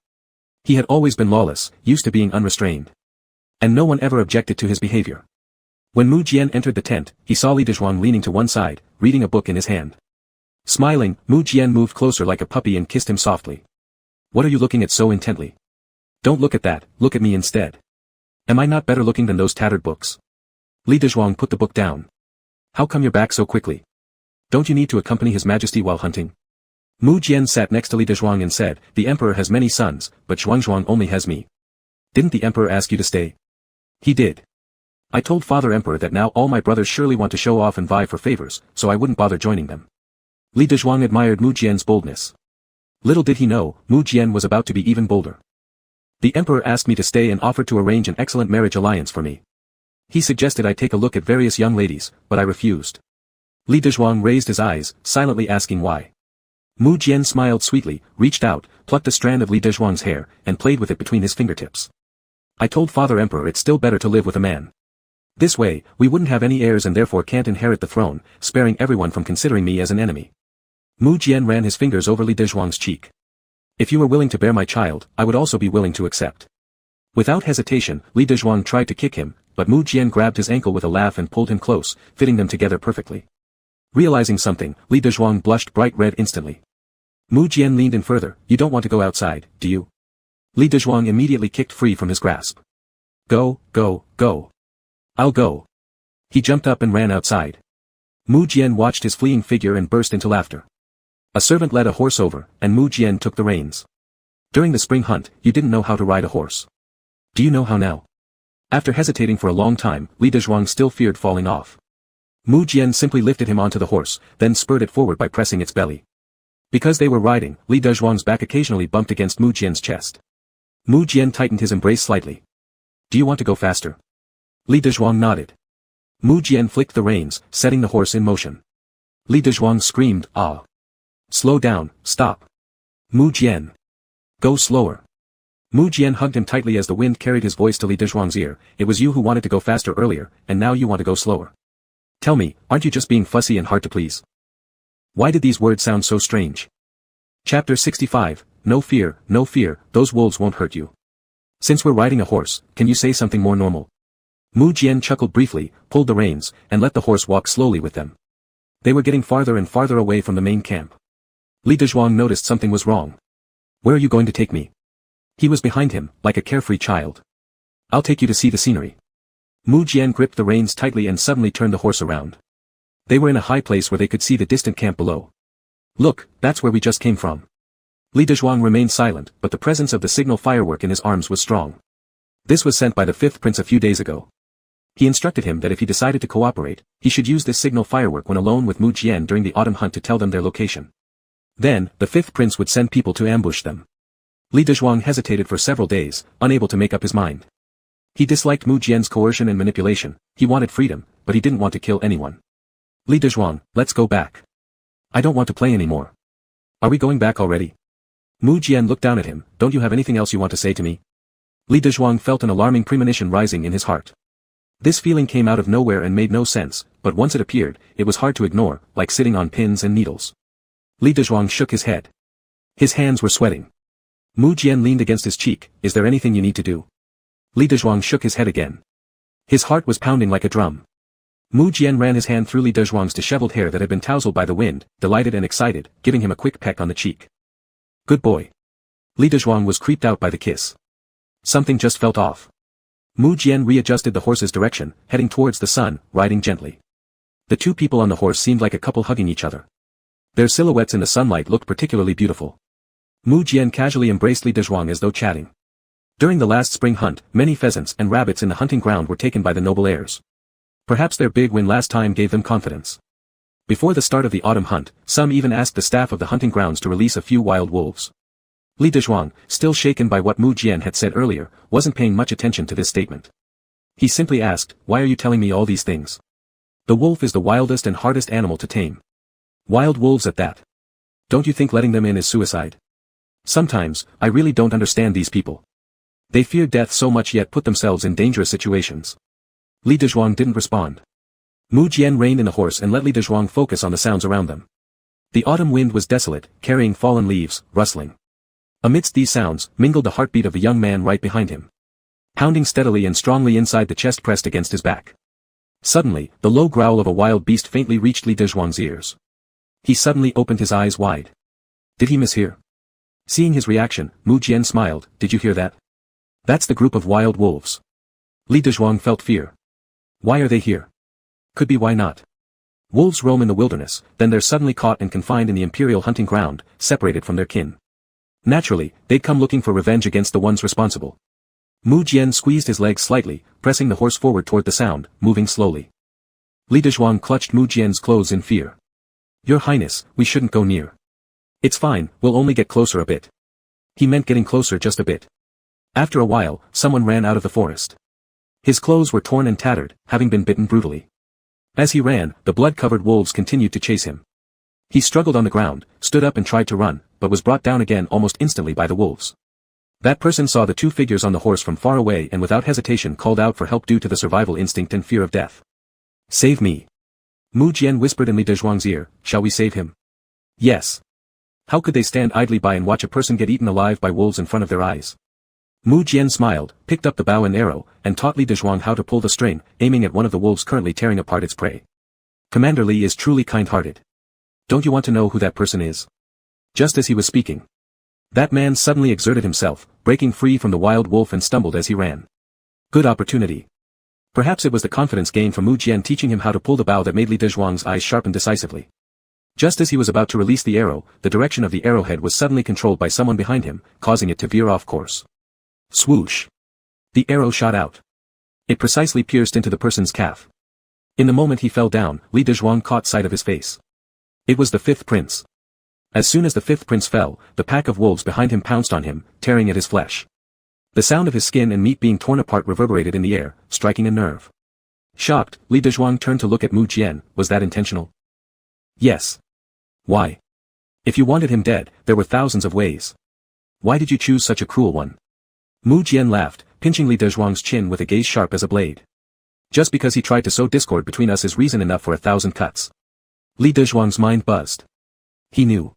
He had always been lawless, used to being unrestrained. And no one ever objected to his behavior. When Mu Jian entered the tent, he saw Li Dezhuang leaning to one side, reading a book in his hand. Smiling, Mu Jian moved closer like a puppy and kissed him softly. What are you looking at so intently? Don't look at that, look at me instead. Am I not better looking than those tattered books? Li Dezhuang put the book down. How come you're back so quickly? Don't you need to accompany His Majesty while hunting? Mu Jian sat next to Li Dezhuang and said, the emperor has many sons, but Zhuangzhuang only has me. Didn't the emperor ask you to stay? He did. I told Father Emperor that now all my brothers surely want to show off and vie for favors, so I wouldn't bother joining them. Li Dezhuang admired Mu Jian's boldness. Little did he know, Mu Jian was about to be even bolder. The emperor asked me to stay and offered to arrange an excellent marriage alliance for me. He suggested I take a look at various young ladies, but I refused. Li Dezhuang raised his eyes, silently asking why. Mu Jian smiled sweetly, reached out, plucked a strand of Li Dezhuang's hair, and played with it between his fingertips. I told Father Emperor it's still better to live with a man. This way, we wouldn't have any heirs and therefore can't inherit the throne, sparing everyone from considering me as an enemy. Mu Jian ran his fingers over Li Dezhuang's cheek. If you were willing to bear my child, I would also be willing to accept. Without hesitation, Li Dezhuang tried to kick him, but Mu Jian grabbed his ankle with a laugh and pulled him close, fitting them together perfectly. Realizing something, Li Dezhuang blushed bright red instantly. Mu Jian leaned in further. You don't want to go outside, do you? Li Dezhuang immediately kicked free from his grasp. Go, go, go. I'll go. He jumped up and ran outside. Mu Jian watched his fleeing figure and burst into laughter. A servant led a horse over, and Mu Jian took the reins. During the spring hunt, you didn't know how to ride a horse. Do you know how now? After hesitating for a long time, Li Dezhuang still feared falling off. Mu Jian simply lifted him onto the horse, then spurred it forward by pressing its belly. Because they were riding, Li Dezhuang's back occasionally bumped against Mu Jian's chest. Mu Jian tightened his embrace slightly. Do you want to go faster? Li Dezhuang nodded. Mu Jian flicked the reins, setting the horse in motion. Li Dezhuang screamed, ah. Slow down, stop. Mu Jian. Go slower. Mu Jian hugged him tightly as the wind carried his voice to Li Dezhuang's ear. It was you who wanted to go faster earlier, and now you want to go slower. Tell me, aren't you just being fussy and hard to please? Why did these words sound so strange? Chapter 65, no fear, those wolves won't hurt you. Since we're riding a horse, can you say something more normal? Mu Jian chuckled briefly, pulled the reins, and let the horse walk slowly with them. They were getting farther and farther away from the main camp. Li Dezhuang noticed something was wrong. Where are you going to take me? He was behind him, like a carefree child. I'll take you to see the scenery. Mu Jian gripped the reins tightly and suddenly turned the horse around. They were in a high place where they could see the distant camp below. Look, that's where we just came from. Li Dezhuang remained silent, but the presence of the signal firework in his arms was strong. This was sent by the 5th prince a few days ago. He instructed him that if he decided to cooperate, he should use this signal firework when alone with Mu Jian during the autumn hunt to tell them their location. Then, the 5th prince would send people to ambush them. Li Dezhuang hesitated for several days, unable to make up his mind. He disliked Mu Jian's coercion and manipulation, he wanted freedom, but he didn't want to kill anyone. Li Dezhuang, let's go back. I don't want to play anymore. Are we going back already? Mu Jian looked down at him, don't you have anything else you want to say to me? Li Dezhuang felt an alarming premonition rising in his heart. This feeling came out of nowhere and made no sense, but once it appeared, it was hard to ignore, like sitting on pins and needles. Li Dezhuang shook his head. His hands were sweating. Mu Jian leaned against his cheek, is there anything you need to do? Li Dezhuang shook his head again. His heart was pounding like a drum. Mu Jian ran his hand through Li Dezhuang's disheveled hair that had been tousled by the wind, delighted and excited, giving him a quick peck on the cheek. Good boy. Li Dezhuang was creeped out by the kiss. Something just felt off. Mu Jian readjusted the horse's direction, heading towards the sun, riding gently. The two people on the horse seemed like a couple hugging each other. Their silhouettes in the sunlight looked particularly beautiful. Mu Jian casually embraced Li Dezhuang as though chatting. During the last spring hunt, many pheasants and rabbits in the hunting ground were taken by the noble heirs. Perhaps their big win last time gave them confidence. Before the start of the autumn hunt, some even asked the staff of the hunting grounds to release a few wild wolves. Li Dezhuang, still shaken by what Mu Jian had said earlier, wasn't paying much attention to this statement. He simply asked, why are you telling me all these things? The wolf is the wildest and hardest animal to tame. Wild wolves at that. Don't you think letting them in is suicide? Sometimes, I really don't understand these people. They fear death so much yet put themselves in dangerous situations. Li Dezhuang didn't respond. Mu Jian reined in the horse and let Li Dezhuang focus on the sounds around them. The autumn wind was desolate, carrying fallen leaves, rustling. Amidst these sounds, mingled the heartbeat of the young man right behind him. Pounding steadily and strongly inside the chest pressed against his back. Suddenly, the low growl of a wild beast faintly reached Li Dezhuang's ears. He suddenly opened his eyes wide. Did he mishear? Seeing his reaction, Mu Jian smiled, did you hear that? That's the group of wild wolves. Li Dezhuang felt fear. Why are they here? Could be why not. Wolves roam in the wilderness, then they're suddenly caught and confined in the imperial hunting ground, separated from their kin. Naturally, they'd come looking for revenge against the ones responsible. Mu Jian squeezed his legs slightly, pressing the horse forward toward the sound, moving slowly. Li Dezhuang clutched Mu Jian's clothes in fear. Your Highness, we shouldn't go near. It's fine, we'll only get closer a bit. He meant getting closer just a bit. After a while, someone ran out of the forest. His clothes were torn and tattered, having been bitten brutally. As he ran, the blood-covered wolves continued to chase him. He struggled on the ground, stood up and tried to run, but was brought down again almost instantly by the wolves. That person saw the two figures on the horse from far away and without hesitation called out for help due to the survival instinct and fear of death. Save me. Mu Jian whispered in Li Dezhuang's ear, shall we save him? Yes. How could they stand idly by and watch a person get eaten alive by wolves in front of their eyes? Mu Jian smiled, picked up the bow and arrow, and taught Li Dezhuang how to pull the string, aiming at one of the wolves currently tearing apart its prey. Commander Li is truly kind-hearted. Don't you want to know who that person is? Just as he was speaking, that man suddenly exerted himself, breaking free from the wild wolf and stumbled as he ran. Good opportunity. Perhaps it was the confidence gained from Mu Jian teaching him how to pull the bow that made Li Dezhuang's eyes sharpen decisively. Just as he was about to release the arrow, the direction of the arrowhead was suddenly controlled by someone behind him, causing it to veer off course. Swoosh. The arrow shot out. It precisely pierced into the person's calf. In the moment he fell down, Li Dezhuang caught sight of his face. It was the fifth prince. As soon as the fifth prince fell, the pack of wolves behind him pounced on him, tearing at his flesh. The sound of his skin and meat being torn apart reverberated in the air, striking a nerve. Shocked, Li Dezhuang turned to look at Mu Jian, was that intentional? Yes. Why? If you wanted him dead, there were thousands of ways. Why did you choose such a cruel one? Mu Jian laughed, pinching Li Dezhuang's chin with a gaze sharp as a blade. Just because he tried to sow discord between us is reason enough for 1,000 cuts. Li Dezhuang's mind buzzed. He knew.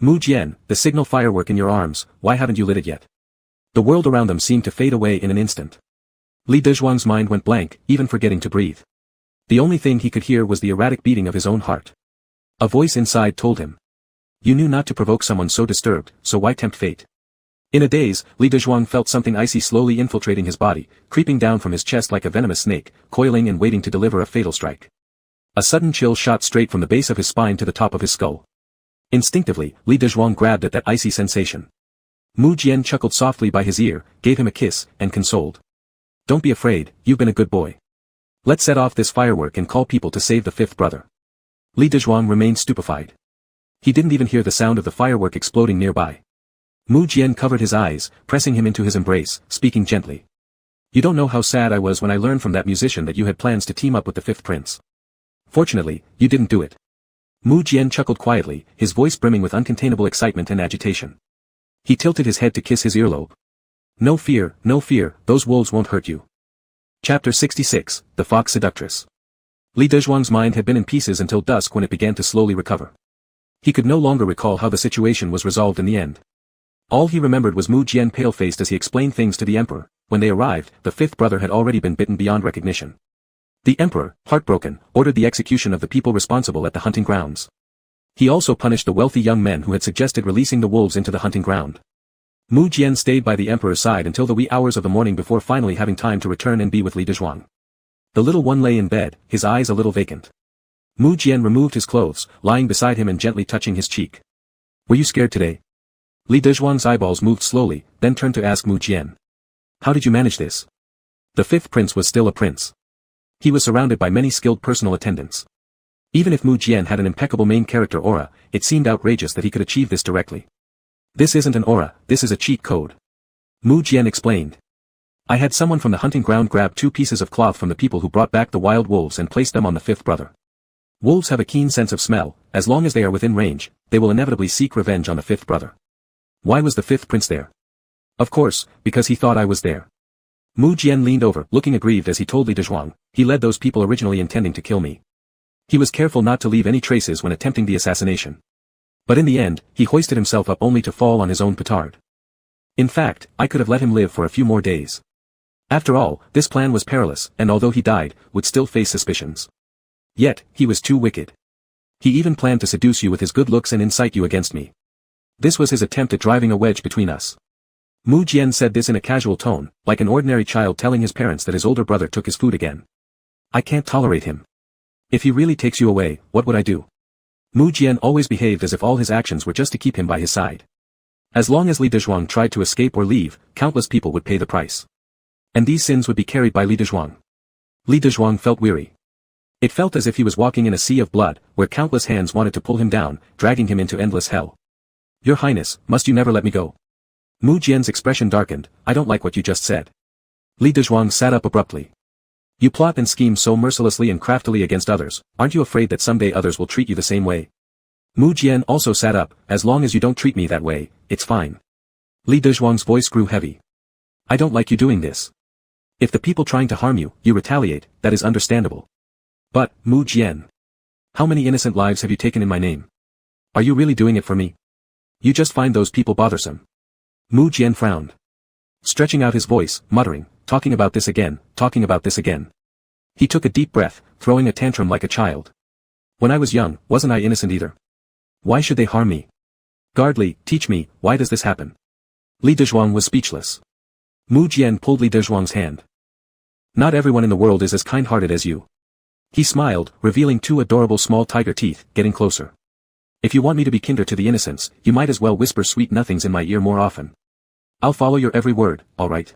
Mu Jian, the signal firework in your arms, why haven't you lit it yet? The world around them seemed to fade away in an instant. Li Dezhuang's mind went blank, even forgetting to breathe. The only thing he could hear was the erratic beating of his own heart. A voice inside told him. You knew not to provoke someone so disturbed, so why tempt fate? In a daze, Li Dezhuang felt something icy slowly infiltrating his body, creeping down from his chest like a venomous snake, coiling and waiting to deliver a fatal strike. A sudden chill shot straight from the base of his spine to the top of his skull. Instinctively, Li Dezhuang grabbed at that icy sensation. Mu Jian chuckled softly by his ear, gave him a kiss, and consoled. Don't be afraid, you've been a good boy. Let's set off this firework and call people to save the fifth brother. Li Dezhuang remained stupefied. He didn't even hear the sound of the firework exploding nearby. Mu Jian covered his eyes, pressing him into his embrace, speaking gently. You don't know how sad I was when I learned from that musician that you had plans to team up with the fifth prince. Fortunately, you didn't do it. Mu Jian chuckled quietly, his voice brimming with uncontainable excitement and agitation. He tilted his head to kiss his earlobe. No fear, those wolves won't hurt you. Chapter 66, The Fox Seductress. Li Dezhuang's mind had been in pieces until dusk when it began to slowly recover. He could no longer recall how the situation was resolved in the end. All he remembered was Mu Jian pale-faced as he explained things to the emperor. When they arrived, the fifth brother had already been bitten beyond recognition. The emperor, heartbroken, ordered the execution of the people responsible at the hunting grounds. He also punished the wealthy young men who had suggested releasing the wolves into the hunting ground. Mu Jian stayed by the emperor's side until the wee hours of the morning before finally having time to return and be with Li Dezhuang. The little one lay in bed, his eyes a little vacant. Mu Jian removed his clothes, lying beside him and gently touching his cheek. Were you scared today? Li Dezhuang's eyeballs moved slowly, then turned to ask Mu Jian. How did you manage this? The fifth prince was still a prince. He was surrounded by many skilled personal attendants. Even if Mu Jian had an impeccable main character aura, it seemed outrageous that he could achieve this directly. This isn't an aura, this is a cheat code. Mu Jian explained. I had someone from the hunting ground grab 2 pieces of cloth from the people who brought back the wild wolves and placed them on the fifth brother. Wolves have a keen sense of smell, as long as they are within range, they will inevitably seek revenge on the fifth brother. Why was the fifth prince there? Of course, because he thought I was there. Mu Jian leaned over, looking aggrieved as he told Li Dezhuang, he led those people originally intending to kill me. He was careful not to leave any traces when attempting the assassination. But in the end, he hoisted himself up only to fall on his own petard. In fact, I could have let him live for a few more days. After all, this plan was perilous, and although he died, would still face suspicions. Yet, he was too wicked. He even planned to seduce you with his good looks and incite you against me. This was his attempt at driving a wedge between us. Mu Jian said this in a casual tone, like an ordinary child telling his parents that his older brother took his food again. I can't tolerate him. If he really takes you away, what would I do? Mu Jian always behaved as if all his actions were just to keep him by his side. As long as Li Dezhuang tried to escape or leave, countless people would pay the price. And these sins would be carried by Li Dezhuang. Li Dezhuang felt weary. It felt as if he was walking in a sea of blood, where countless hands wanted to pull him down, dragging him into endless hell. Your Highness, must you never let me go? Mu Jian's expression darkened. I don't like what you just said. Li Dezhuang sat up abruptly. You plot and scheme so mercilessly and craftily against others, aren't you afraid that someday others will treat you the same way? Mu Jian also sat up. As long as you don't treat me that way, it's fine. Li Dezhuang's voice grew heavy. I don't like you doing this. If the people trying to harm you, you retaliate, that is understandable. But, Mu Jian. How many innocent lives have you taken in my name? Are you really doing it for me? You just find those people bothersome. Mu Jian frowned. Stretching out his voice, muttering, talking about this again. He took a deep breath, throwing a tantrum like a child. When I was young, wasn't I innocent either? Why should they harm me? Guardly, teach me, why does this happen? Li Dezhuang was speechless. Mu Jian pulled Li Dezhuang's hand. Not everyone in the world is as kind-hearted as you. He smiled, revealing 2 adorable small tiger teeth, getting closer. If you want me to be kinder to the innocents, you might as well whisper sweet nothings in my ear more often. I'll follow your every word, all right?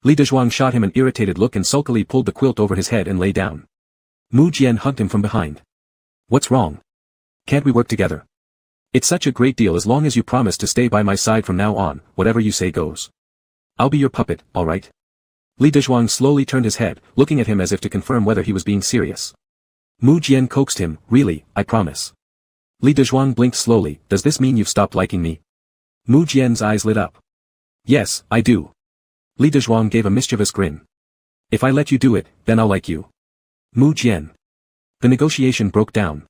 Li Dezhuang shot him an irritated look and sulkily pulled the quilt over his head and lay down. Mu Jian hugged him from behind. What's wrong? Can't we work together? It's such a great deal as long as you promise to stay by my side from now on, whatever you say goes. I'll be your puppet, all right? Li Dezhuang slowly turned his head, looking at him as if to confirm whether he was being serious. Mu Jian coaxed him, really, I promise. Li Dezhuang blinked slowly. Does this mean you've stopped liking me? Mu Jian's eyes lit up. Yes, I do. Li Dezhuang gave a mischievous grin. If I let you do it, then I'll like you. Mu Jian. The negotiation broke down.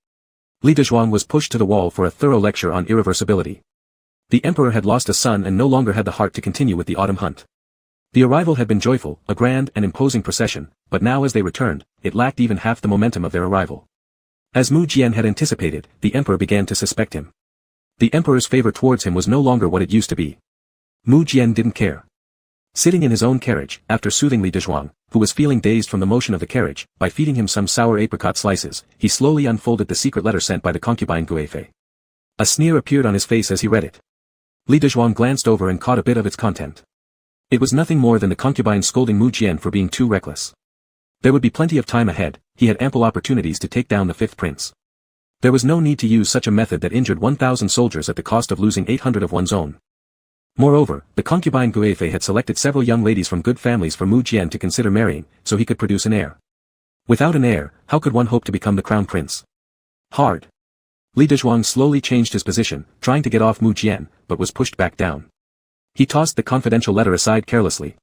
Li Dezhuang was pushed to the wall for a thorough lecture on irreversibility. The emperor had lost a son and no longer had the heart to continue with the autumn hunt. The arrival had been joyful, a grand and imposing procession, but now as they returned, it lacked even half the momentum of their arrival. As Mu Jian had anticipated, the emperor began to suspect him. The emperor's favor towards him was no longer what it used to be. Mu Jian didn't care. Sitting in his own carriage, after soothing Li Dezhuang, who was feeling dazed from the motion of the carriage, by feeding him some sour apricot slices, he slowly unfolded the secret letter sent by the concubine Guifei. A sneer appeared on his face as he read it. Li Dezhuang glanced over and caught a bit of its content. It was nothing more than the concubine scolding Mu Jian for being too reckless. There would be plenty of time ahead, he had ample opportunities to take down the fifth prince. There was no need to use such a method that injured 1,000 soldiers at the cost of losing 800 of one's own. Moreover, the concubine Guifei had selected several young ladies from good families for Mu Jian to consider marrying, so he could produce an heir. Without an heir, how could one hope to become the crown prince? Hard. Li Dezhuang slowly changed his position, trying to get off Mu Jian, but was pushed back down. He tossed the confidential letter aside carelessly.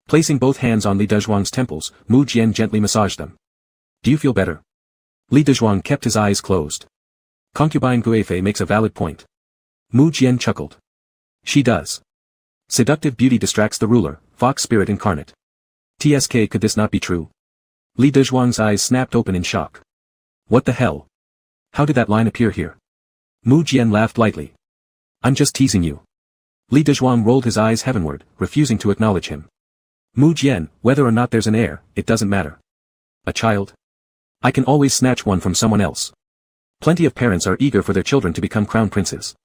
Placing both hands on Li Dezhuang's temples, Mu Jian gently massaged them. Do you feel better? Li Dezhuang kept his eyes closed. Concubine Guifei makes a valid point. Mu Jian chuckled. She does. Seductive beauty distracts the ruler, fox spirit incarnate. TSK, could this not be true? Li Dezhuang's eyes snapped open in shock. What the hell? How did that line appear here? Mu Jian laughed lightly. I'm just teasing you. Li Dezhuang rolled his eyes heavenward, refusing to acknowledge him. Mu Jian, whether or not there's an heir, it doesn't matter. A child? I can always snatch one from someone else. Plenty of parents are eager for their children to become crown princes.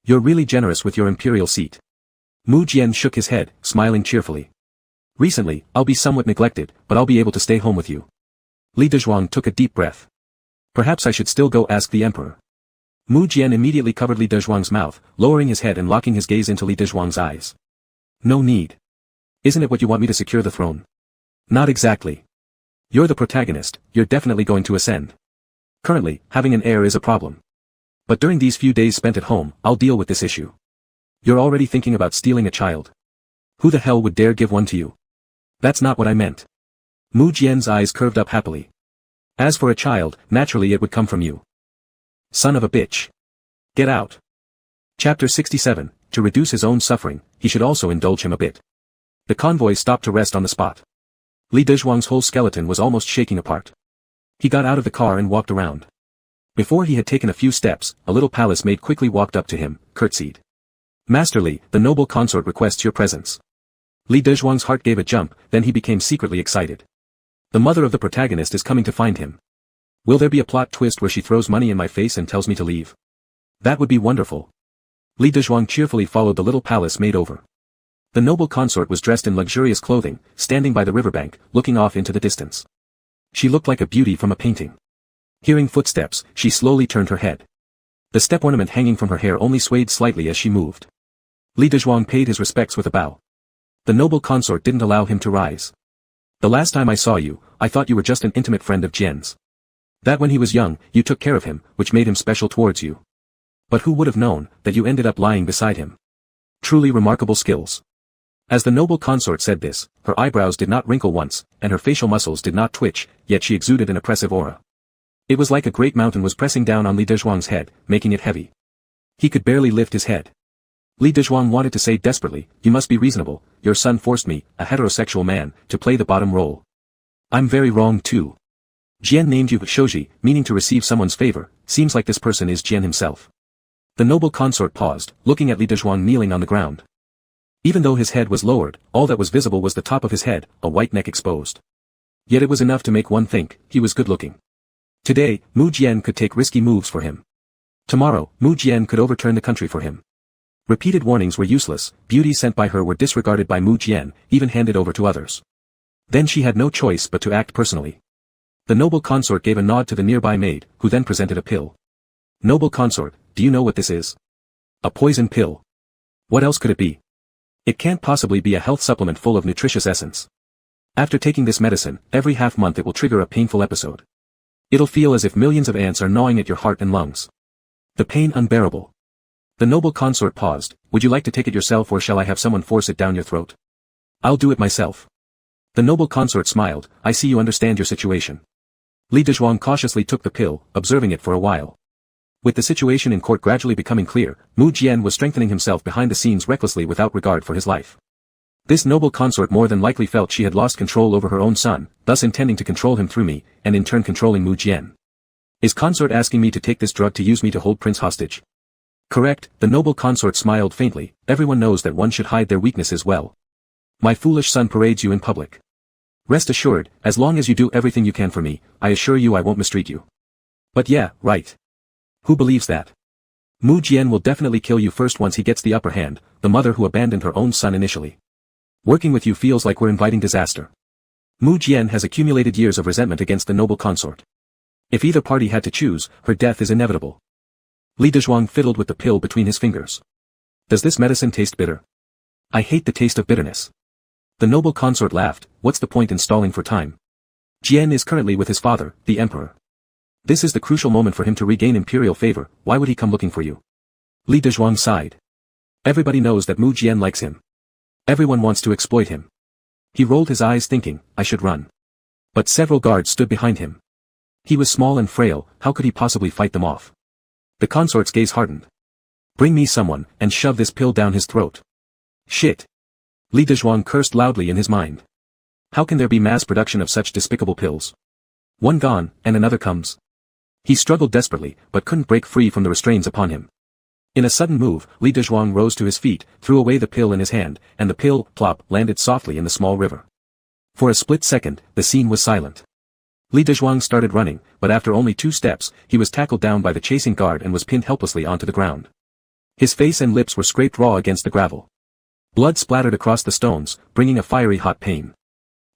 You're really generous with your imperial seat. Mu Jian shook his head, smiling cheerfully. Recently, I'll be somewhat neglected, but I'll be able to stay home with you. Li Dezhuang took a deep breath. Perhaps I should still go ask the emperor. Mu Jian immediately covered Li Dezhuang's mouth, lowering his head and locking his gaze into Li Dezhuang's eyes. No need. Isn't it what you want me to secure the throne? Not exactly. You're the protagonist, you're definitely going to ascend. Currently, having an heir is a problem. But during these few days spent at home, I'll deal with this issue. You're already thinking about stealing a child. Who the hell would dare give one to you? That's not what I meant. Mu Jian's eyes curved up happily. As for a child, naturally it would come from you. Son of a bitch. Get out. Chapter 67, to reduce his own suffering, he should also indulge him a bit. The convoy stopped to rest on the spot. Li Dezhuang's whole skeleton was almost shaking apart. He got out of the car and walked around. Before he had taken a few steps, a little palace maid quickly walked up to him, curtsied. Master Li, the noble consort requests your presence. Li Dezhuang's heart gave a jump, then he became secretly excited. The mother of the protagonist is coming to find him. Will there be a plot twist where she throws money in my face and tells me to leave? That would be wonderful. Li Dezhuang cheerfully followed the little palace maid over. The noble consort was dressed in luxurious clothing, standing by the riverbank, looking off into the distance. She looked like a beauty from a painting. Hearing footsteps, she slowly turned her head. The step ornament hanging from her hair only swayed slightly as she moved. Li Dezhuang paid his respects with a bow. The noble consort didn't allow him to rise. The last time I saw you, I thought you were just an intimate friend of Jian's. That when he was young, you took care of him, which made him special towards you. But who would have known, that you ended up lying beside him? Truly remarkable skills. As the noble consort said this, her eyebrows did not wrinkle once, and her facial muscles did not twitch, yet she exuded an oppressive aura. It was like a great mountain was pressing down on Li Dezhuang's head, making it heavy. He could barely lift his head. Li Dezhuang wanted to say desperately, you must be reasonable, your son forced me, a heterosexual man, to play the bottom role. I'm very wrong too. Jian named you Shoji, meaning to receive someone's favor, seems like this person is Jian himself. The noble consort paused, looking at Li Dezhuang kneeling on the ground. Even though his head was lowered, all that was visible was the top of his head, a white neck exposed. Yet it was enough to make one think, he was good-looking. Today, Mu Jian could take risky moves for him. Tomorrow, Mu Jian could overturn the country for him. Repeated warnings were useless, beauties sent by her were disregarded by Mu Jian, even handed over to others. Then she had no choice but to act personally. The noble consort gave a nod to the nearby maid, who then presented a pill. Noble consort, do you know what this is? A poison pill. What else could it be? It can't possibly be a health supplement full of nutritious essence. After taking this medicine, every half-month it will trigger a painful episode. It'll feel as if millions of ants are gnawing at your heart and lungs. The pain unbearable. The noble consort paused, would you like to take it yourself or shall I have someone force it down your throat? I'll do it myself. The noble consort smiled, I see you understand your situation. Li Dezhuang cautiously took the pill, observing it for a while. With the situation in court gradually becoming clear, Mu Jian was strengthening himself behind the scenes recklessly without regard for his life. This noble consort more than likely felt she had lost control over her own son, thus intending to control him through me, and in turn controlling Mu Jian. Is consort asking me to take this drug to use me to hold prince hostage? Correct, the noble consort smiled faintly, everyone knows that one should hide their weaknesses well. My foolish son parades you in public. Rest assured, as long as you do everything you can for me, I assure you I won't mistreat you. But yeah, right. Who believes that? Mu Jian will definitely kill you first once he gets the upper hand, the mother who abandoned her own son initially. Working with you feels like we're inviting disaster. Mu Jian has accumulated years of resentment against the noble consort. If either party had to choose, her death is inevitable. Li Dezhuang fiddled with the pill between his fingers. Does this medicine taste bitter? I hate the taste of bitterness. The noble consort laughed, what's the point in stalling for time? Jian is currently with his father, the emperor. This is the crucial moment for him to regain imperial favor, why would he come looking for you? Li Dezhuang sighed. Everybody knows that Mu Jian likes him. Everyone wants to exploit him. He rolled his eyes thinking, I should run. But several guards stood behind him. He was small and frail, how could he possibly fight them off? The consort's gaze hardened. Bring me someone, and shove this pill down his throat. Shit. Li Dezhuang cursed loudly in his mind. How can there be mass production of such despicable pills? One gone, and another comes. He struggled desperately, but couldn't break free from the restraints upon him. In a sudden move, Li Dezhuang rose to his feet, threw away the pill in his hand, and the pill, plop, landed softly in the small river. For a split second, the scene was silent. Li Dezhuang started running, but after only 2 steps, he was tackled down by the chasing guard and was pinned helplessly onto the ground. His face and lips were scraped raw against the gravel. Blood splattered across the stones, bringing a fiery hot pain.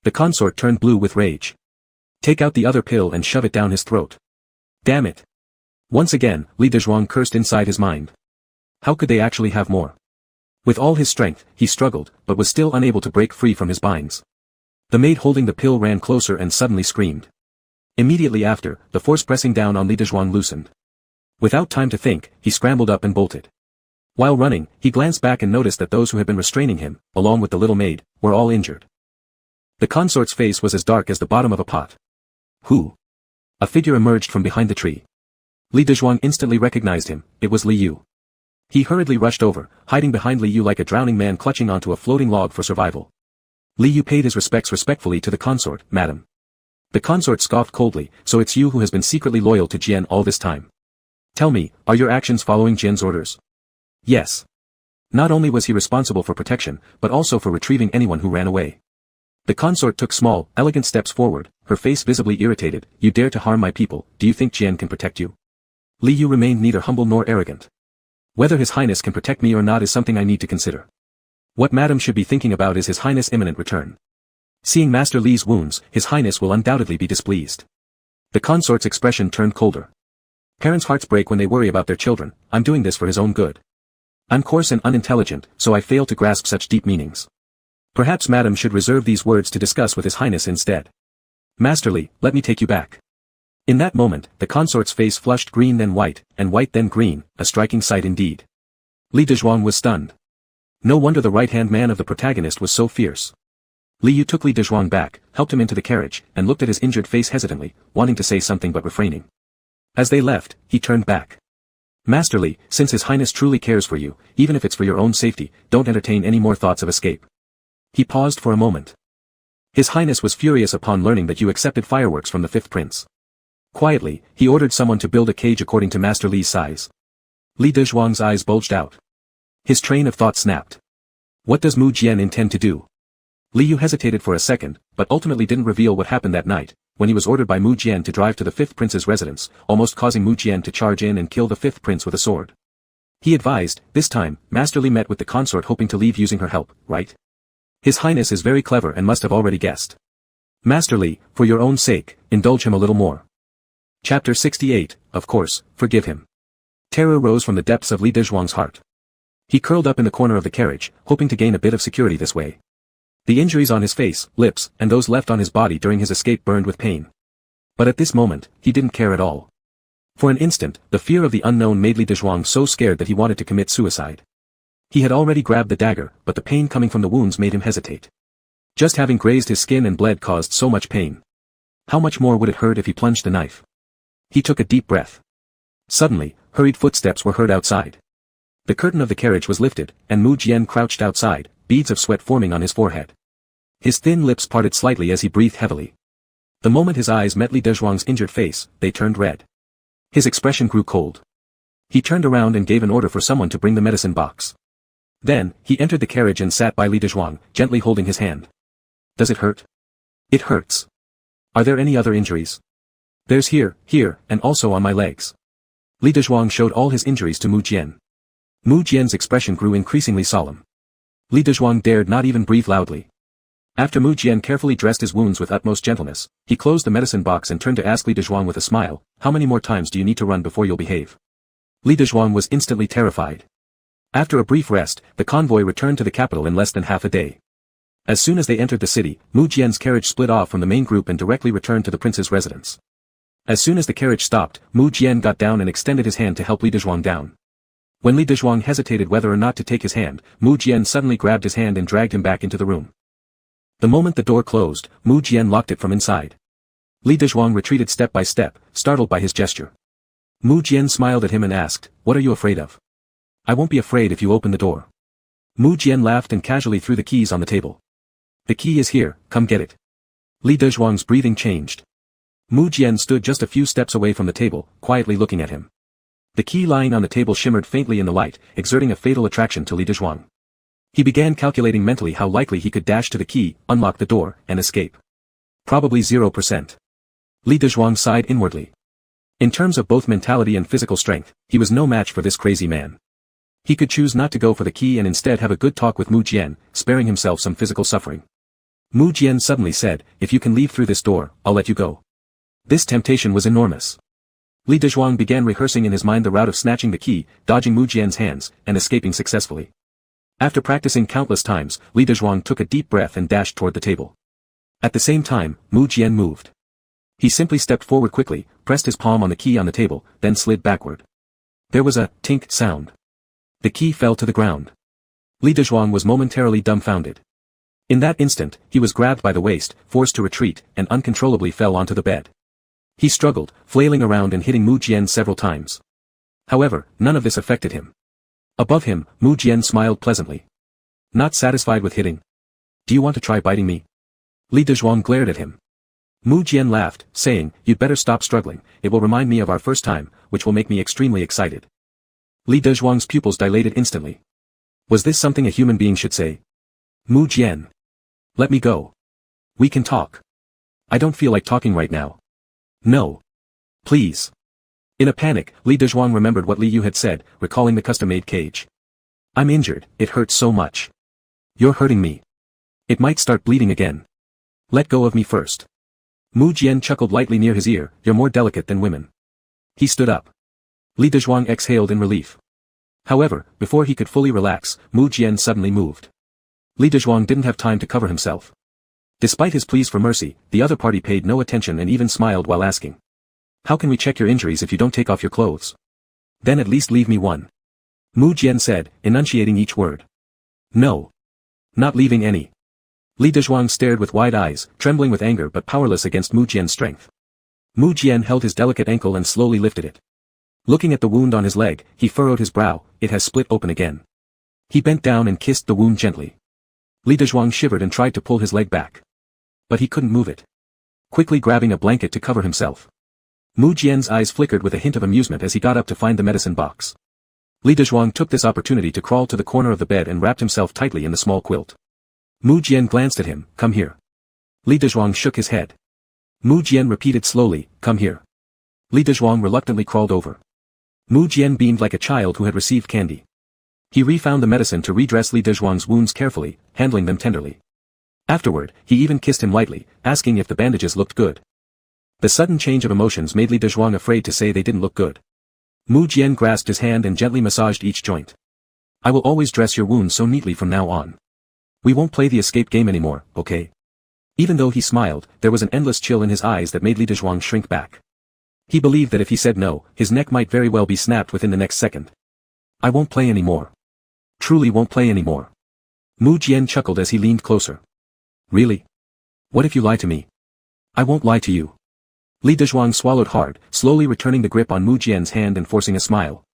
The consort turned blue with rage. Take out the other pill and shove it down his throat. Damn it. Once again, Li Dezhuang cursed inside his mind. How could they actually have more? With all his strength, he struggled, but was still unable to break free from his binds. The maid holding the pill ran closer and suddenly screamed. Immediately after, the force pressing down on Li Dezhuang loosened. Without time to think, he scrambled up and bolted. While running, he glanced back and noticed that those who had been restraining him, along with the little maid, were all injured. The consort's face was as dark as the bottom of a pot. Who? A figure emerged from behind the tree. Li Dezhuang instantly recognized him, it was Li Yu. He hurriedly rushed over, hiding behind Li Yu like a drowning man clutching onto a floating log for survival. Li Yu paid his respects respectfully to the consort, madam. The consort scoffed coldly, so it's you who has been secretly loyal to Jian all this time. Tell me, are your actions following Jian's orders? Yes. Not only was he responsible for protection, but also for retrieving anyone who ran away. The consort took small, elegant steps forward, her face visibly irritated. You dare to harm my people, do you think Jian can protect you? Li Yu remained neither humble nor arrogant. Whether His Highness can protect me or not is something I need to consider. What Madam should be thinking about is His Highness' imminent return. Seeing Master Li's wounds, His Highness will undoubtedly be displeased. The consort's expression turned colder. Parents' hearts break when they worry about their children. I'm doing this for his own good. I'm coarse and unintelligent, so I fail to grasp such deep meanings. Perhaps Madam should reserve these words to discuss with His Highness instead. Master Li, let me take you back. In that moment, the consort's face flushed green then white, and white then green, a striking sight indeed. Li Dezhuang was stunned. No wonder the right-hand man of the protagonist was so fierce. Li Yu took Li Dezhuang back, helped him into the carriage, and looked at his injured face hesitantly, wanting to say something but refraining. As they left, he turned back. Master Li, since His Highness truly cares for you, even if it's for your own safety, don't entertain any more thoughts of escape. He paused for a moment. His Highness was furious upon learning that you accepted fireworks from the 5th prince. Quietly, he ordered someone to build a cage according to Master Li's size. Li Dezhuang's eyes bulged out. His train of thought snapped. What does Mu Jian intend to do? Li Yu hesitated for a second, but ultimately didn't reveal what happened that night, when he was ordered by Mu Jian to drive to the 5th prince's residence, almost causing Mu Jian to charge in and kill the 5th prince with a sword. He advised, this time, Master Li met with the consort hoping to leave using her help, right? His Highness is very clever and must have already guessed. Master Li, for your own sake, indulge him a little more. Chapter 68, of course, forgive him. Terror rose from the depths of Li Dezhuang's heart. He curled up in the corner of the carriage, hoping to gain a bit of security this way. The injuries on his face, lips, and those left on his body during his escape burned with pain. But at this moment, he didn't care at all. For an instant, the fear of the unknown made Li Dezhuang so scared that he wanted to commit suicide. He had already grabbed the dagger, but the pain coming from the wounds made him hesitate. Just having grazed his skin and bled caused so much pain. How much more would it hurt if he plunged the knife? He took a deep breath. Suddenly, hurried footsteps were heard outside. The curtain of the carriage was lifted, and Mu Jian crouched outside, beads of sweat forming on his forehead. His thin lips parted slightly as he breathed heavily. The moment his eyes met Li Dezhuang's injured face, they turned red. His expression grew cold. He turned around and gave an order for someone to bring the medicine box. Then, he entered the carriage and sat by Li Dezhuang, gently holding his hand. Does it hurt? It hurts. Are there any other injuries? There's here, and also on my legs. Li Dezhuang showed all his injuries to Mu Jian. Mu Jian's expression grew increasingly solemn. Li Dezhuang dared not even breathe loudly. After Mu Jian carefully dressed his wounds with utmost gentleness, he closed the medicine box and turned to ask Li Dezhuang with a smile, how many more times do you need to run before you'll behave? Li Dezhuang was instantly terrified. After a brief rest, the convoy returned to the capital in less than half a day. As soon as they entered the city, Mu Jian's carriage split off from the main group and directly returned to the prince's residence. As soon as the carriage stopped, Mu Jian got down and extended his hand to help Li Dezhuang down. When Li Dezhuang hesitated whether or not to take his hand, Mu Jian suddenly grabbed his hand and dragged him back into the room. The moment the door closed, Mu Jian locked it from inside. Li Dezhuang retreated step by step, startled by his gesture. Mu Jian smiled at him and asked, "What are you afraid of?" "I won't be afraid if you open the door." Mu Jian laughed and casually threw the keys on the table. "The key is here, come get it." Li Dezhuang's breathing changed. Mu Jian stood just a few steps away from the table, quietly looking at him. The key lying on the table shimmered faintly in the light, exerting a fatal attraction to Li Dezhuang. He began calculating mentally how likely he could dash to the key, unlock the door, and escape. Probably 0%. Li Dezhuang sighed inwardly. In terms of both mentality and physical strength, he was no match for this crazy man. He could choose not to go for the key and instead have a good talk with Mu Jian, sparing himself some physical suffering. Mu Jian suddenly said, "If you can leave through this door, I'll let you go." This temptation was enormous. Li Dezhuang began rehearsing in his mind the route of snatching the key, dodging Mu Jian's hands, and escaping successfully. After practicing countless times, Li Dezhuang took a deep breath and dashed toward the table. At the same time, Mu Jian moved. He simply stepped forward quickly, pressed his palm on the key on the table, then slid backward. There was a tink sound. The key fell to the ground. Li Dezhuang was momentarily dumbfounded. In that instant, he was grabbed by the waist, forced to retreat, and uncontrollably fell onto the bed. He struggled, flailing around and hitting Mu Jian several times. However, none of this affected him. Above him, Mu Jian smiled pleasantly. "Not satisfied with hitting? Do you want to try biting me?" Li Dezhuang glared at him. Mu Jian laughed, saying, "You'd better stop struggling, it will remind me of our first time, which will make me extremely excited." Li Dezhuang's pupils dilated instantly. Was this something a human being should say? "Mu Jian. Let me go. We can talk. I don't feel like talking right now." "No. Please." In a panic, Li Dezhuang remembered what Li Yu had said, recalling the custom-made cage. "I'm injured, it hurts so much. You're hurting me. It might start bleeding again. Let go of me first." Mu Jian chuckled lightly near his ear, "You're more delicate than women." He stood up. Li Dezhuang exhaled in relief. However, before he could fully relax, Mu Jian suddenly moved. Li Dezhuang didn't have time to cover himself. Despite his pleas for mercy, the other party paid no attention and even smiled while asking, "How can we check your injuries if you don't take off your clothes?" "Then at least leave me one." Mu Jian said, enunciating each word. "No. Not leaving any." Li Dezhuang stared with wide eyes, trembling with anger but powerless against Mu Jian's strength. Mu Jian held his delicate ankle and slowly lifted it. Looking at the wound on his leg, he furrowed his brow, "It has split open again." He bent down and kissed the wound gently. Li Dezhuang shivered and tried to pull his leg back. But he couldn't move it. Quickly grabbing a blanket to cover himself. Mu Jian's eyes flickered with a hint of amusement as he got up to find the medicine box. Li Dezhuang took this opportunity to crawl to the corner of the bed and wrapped himself tightly in the small quilt. Mu Jian glanced at him, "Come here." Li Dezhuang shook his head. Mu Jian repeated slowly, "Come here." Li Dezhuang reluctantly crawled over. Mu Jian beamed like a child who had received candy. He refound the medicine to redress Li Dezhuang's wounds carefully, handling them tenderly. Afterward, he even kissed him lightly, asking if the bandages looked good. The sudden change of emotions made Li Dezhuang afraid to say they didn't look good. Mu Jian grasped his hand and gently massaged each joint. "I will always dress your wounds so neatly from now on. We won't play the escape game anymore, okay?" Even though he smiled, there was an endless chill in his eyes that made Li Dezhuang shrink back. He believed that if he said no, his neck might very well be snapped within the next second. "I won't play anymore. Truly won't play anymore." Mu Jian chuckled as he leaned closer. "Really? What if you lie to me?" "I won't lie to you." Li Dezhuang swallowed hard, slowly returning the grip on Mu Jian's hand and forcing a smile.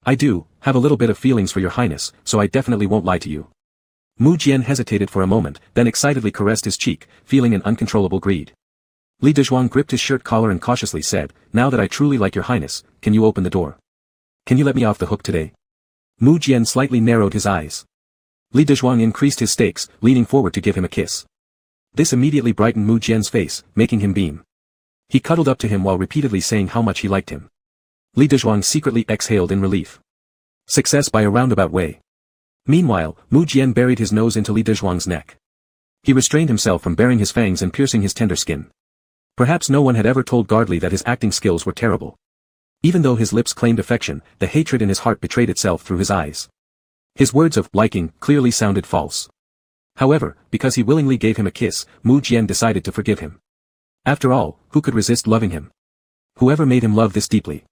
"I do have a little bit of feelings for your highness, so I definitely won't lie to you." Mu Jian hesitated for a moment, then excitedly caressed his cheek, feeling an uncontrollable greed. Li Dezhuang gripped his shirt collar and cautiously said, "Now that I truly like your highness, can you open the door? Can you let me off the hook today?" Mu Jian slightly narrowed his eyes. Li Dezhuang increased his stakes, leaning forward to give him a kiss. This immediately brightened Mu Jian's face, making him beam. He cuddled up to him while repeatedly saying how much he liked him. Li Dezhuang secretly exhaled in relief. Success by a roundabout way. Meanwhile, Mu Jian buried his nose into Li Dezhuang's neck. He restrained himself from baring his fangs and piercing his tender skin. Perhaps no one had ever told Gardley that his acting skills were terrible. Even though his lips claimed affection, the hatred in his heart betrayed itself through his eyes. His words of liking clearly sounded false. However, because he willingly gave him a kiss, Mu Jian decided to forgive him. After all, who could resist loving him? Whoever made him love this deeply?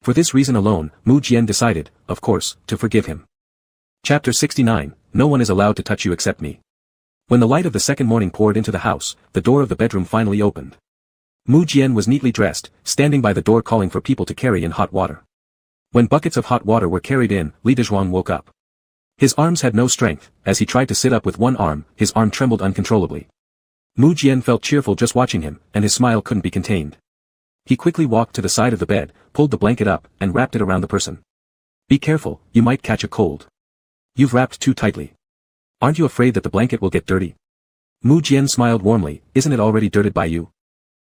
For this reason alone, Mu Jian decided, of course, to forgive him. Chapter 69, No one is allowed to touch you except me. When the light of the second morning poured into the house, the door of the bedroom finally opened. Mu Jian was neatly dressed, standing by the door calling for people to carry in hot water. When buckets of hot water were carried in, Li Dezhuang woke up. His arms had no strength. As he tried to sit up with one arm, his arm trembled uncontrollably. Mu Jian felt cheerful just watching him, and his smile couldn't be contained. He quickly walked to the side of the bed, pulled the blanket up, and wrapped it around the person. Be careful, you might catch a cold. You've wrapped too tightly. Aren't you afraid that the blanket will get dirty? Mu Jian smiled warmly, isn't it already dirted by you?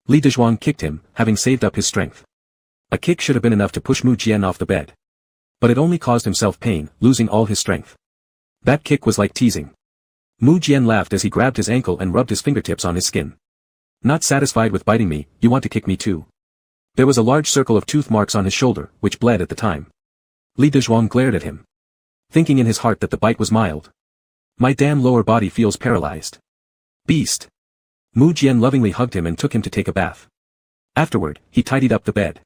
Li Dezhuang kicked him, having saved up his strength. A kick should have been enough to push Mu Jian off the bed. But it only caused himself pain, losing all his strength. That kick was like teasing. Mu Jian laughed as he grabbed his ankle and rubbed his fingertips on his skin. Not satisfied with biting me, you want to kick me too. There was a large circle of tooth marks on his shoulder, which bled at the time. Li Dezhuang glared at him, thinking in his heart that the bite was mild. My damn lower body feels paralyzed. Beast. Mu Jian lovingly hugged him and took him to take a bath. Afterward, he tidied up the bed.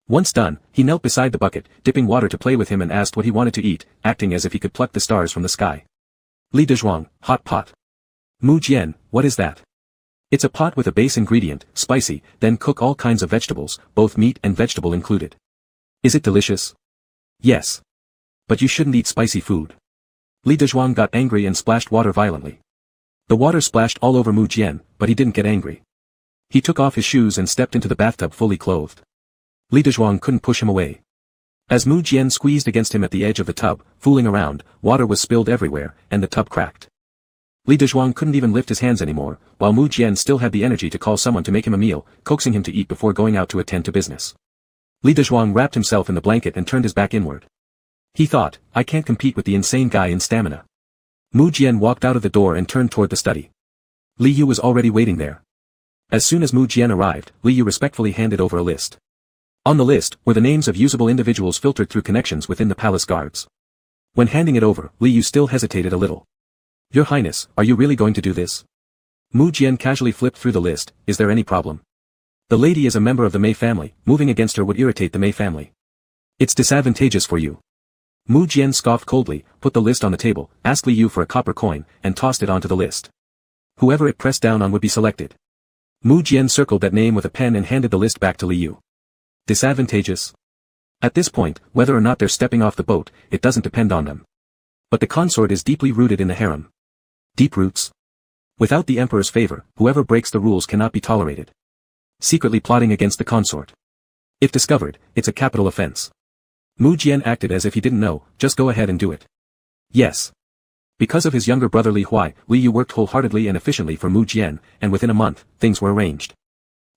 Once done, he knelt beside the bucket, dipping water to play with him and asked what he wanted to eat, acting as if he could pluck the stars from the sky. Li Dezhuang, hot pot. Mu Jian, what is that? It's a pot with a base ingredient, spicy, then cook all kinds of vegetables, both meat and vegetable included. Is it delicious? Yes. But you shouldn't eat spicy food. Li Dezhuang got angry and splashed water violently. The water splashed all over Mu Jian, but he didn't get angry. He took off his shoes and stepped into the bathtub fully clothed. Li Dezhuang couldn't push him away. As Mu Jian squeezed against him at the edge of the tub, fooling around, water was spilled everywhere, and the tub cracked. Li Dezhuang couldn't even lift his hands anymore, while Mu Jian still had the energy to call someone to make him a meal, coaxing him to eat before going out to attend to business. Li Dezhuang wrapped himself in the blanket and turned his back inward. He thought, I can't compete with the insane guy in stamina. Mu Jian walked out of the door and turned toward the study. Li Yu was already waiting there. As soon as Mu Jian arrived, Li Yu respectfully handed over a list. On the list were the names of usable individuals filtered through connections within the palace guards. When handing it over, Li Yu still hesitated a little. Your Highness, are you really going to do this? Mu Jian casually flipped through the list, is there any problem? The lady is a member of the Mei family, moving against her would irritate the Mei family. It's disadvantageous for you. Mu Jian scoffed coldly, put the list on the table, asked Li Yu for a copper coin, and tossed it onto the list. Whoever it pressed down on would be selected. Mu Jian circled that name with a pen and handed the list back to Li Yu. Disadvantageous? At this point, whether or not they're stepping off the boat, it doesn't depend on them. But the consort is deeply rooted in the harem. Deep roots? Without the emperor's favor, whoever breaks the rules cannot be tolerated. Secretly plotting against the consort. If discovered, it's a capital offense. Mu Jian acted as if he didn't know, just go ahead and do it. Yes. Because of his younger brother Li Huai, Li Yu worked wholeheartedly and efficiently for Mu Jian, and within a month, things were arranged.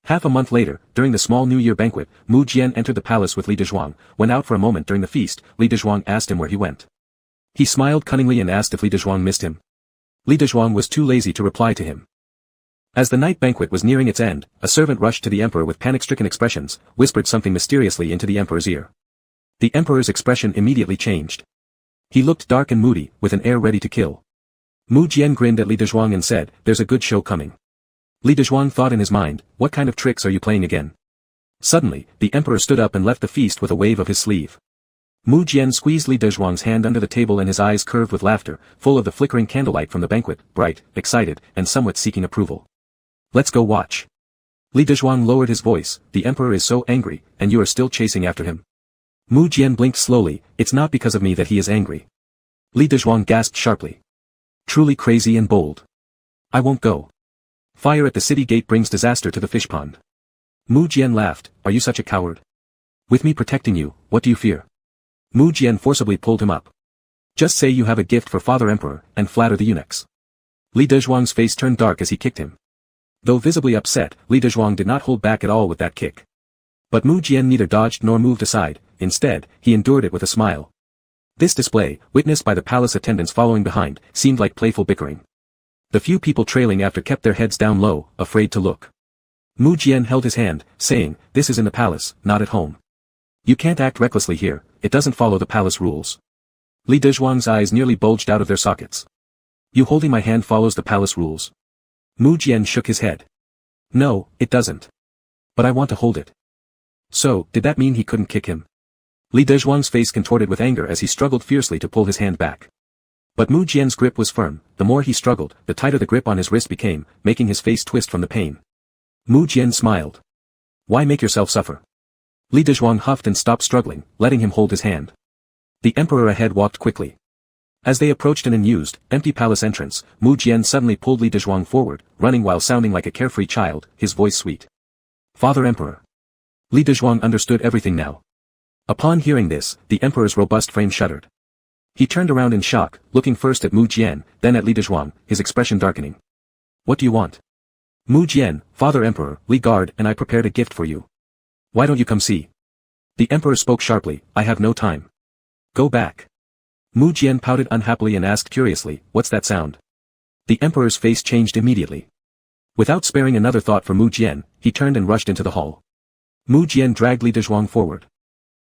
Half a month later, during the small New Year banquet, Mu Jian entered the palace with Li Dezhuang, went out for a moment during the feast. Li Dezhuang asked him where he went. He smiled cunningly and asked if Li Dezhuang missed him. Li Dezhuang was too lazy to reply to him. As the night banquet was nearing its end, a servant rushed to the emperor with panic-stricken expressions, whispered something mysteriously into the emperor's ear. The emperor's expression immediately changed. He looked dark and moody, with an air ready to kill. Mu Jian grinned at Li Dezhuang and said, there's a good show coming. Li Dezhuang thought in his mind, what kind of tricks are you playing again? Suddenly, the emperor stood up and left the feast with a wave of his sleeve. Mu Jian squeezed Li Dezhuang's hand under the table and his eyes curved with laughter, full of the flickering candlelight from the banquet, bright, excited, and somewhat seeking approval. Let's go watch. Li Dezhuang lowered his voice, the emperor is so angry, and you are still chasing after him. Mu Jian blinked slowly, it's not because of me that he is angry. Li Dezhuang gasped sharply. Truly crazy and bold. I won't go. Fire at the city gate brings disaster to the fish pond. Mu Jian laughed, are you such a coward? With me protecting you, what do you fear? Mu Jian forcibly pulled him up. Just say you have a gift for Father Emperor, and flatter the eunuchs. Li Dezhuang's face turned dark as he kicked him. Though visibly upset, Li Dezhuang did not hold back at all with that kick. But Mu Jian neither dodged nor moved aside, instead, he endured it with a smile. This display, witnessed by the palace attendants following behind, seemed like playful bickering. The few people trailing after kept their heads down low, afraid to look. Mu Jian held his hand, saying, this is in the palace, not at home. You can't act recklessly here, it doesn't follow the palace rules. Li Dezhuang's eyes nearly bulged out of their sockets. You holding my hand follows the palace rules. Mu Jian shook his head. No, it doesn't. But I want to hold it. So, did that mean he couldn't kick him? Li Dezhuang's face contorted with anger as he struggled fiercely to pull his hand back. But Mu Jian's grip was firm. The more he struggled, the tighter the grip on his wrist became, making his face twist from the pain. Mu Jian smiled. Why make yourself suffer? Li Dezhuang huffed and stopped struggling, letting him hold his hand. The emperor ahead walked quickly. As they approached an unused, empty palace entrance, Mu Jian suddenly pulled Li Dezhuang forward, running while sounding like a carefree child, his voice sweet. Father Emperor. Li Dezhuang understood everything now. Upon hearing this, the emperor's robust frame shuddered. He turned around in shock, looking first at Mu Jian, then at Li Dezhuang, his expression darkening. What do you want? Mu Jian, Father Emperor, Li Guard and I prepared a gift for you. Why don't you come see? The emperor spoke sharply, I have no time. Go back. Mu Jian pouted unhappily and asked curiously, what's that sound? The emperor's face changed immediately. Without sparing another thought for Mu Jian, he turned and rushed into the hall. Mu Jian dragged Li Dezhuang forward.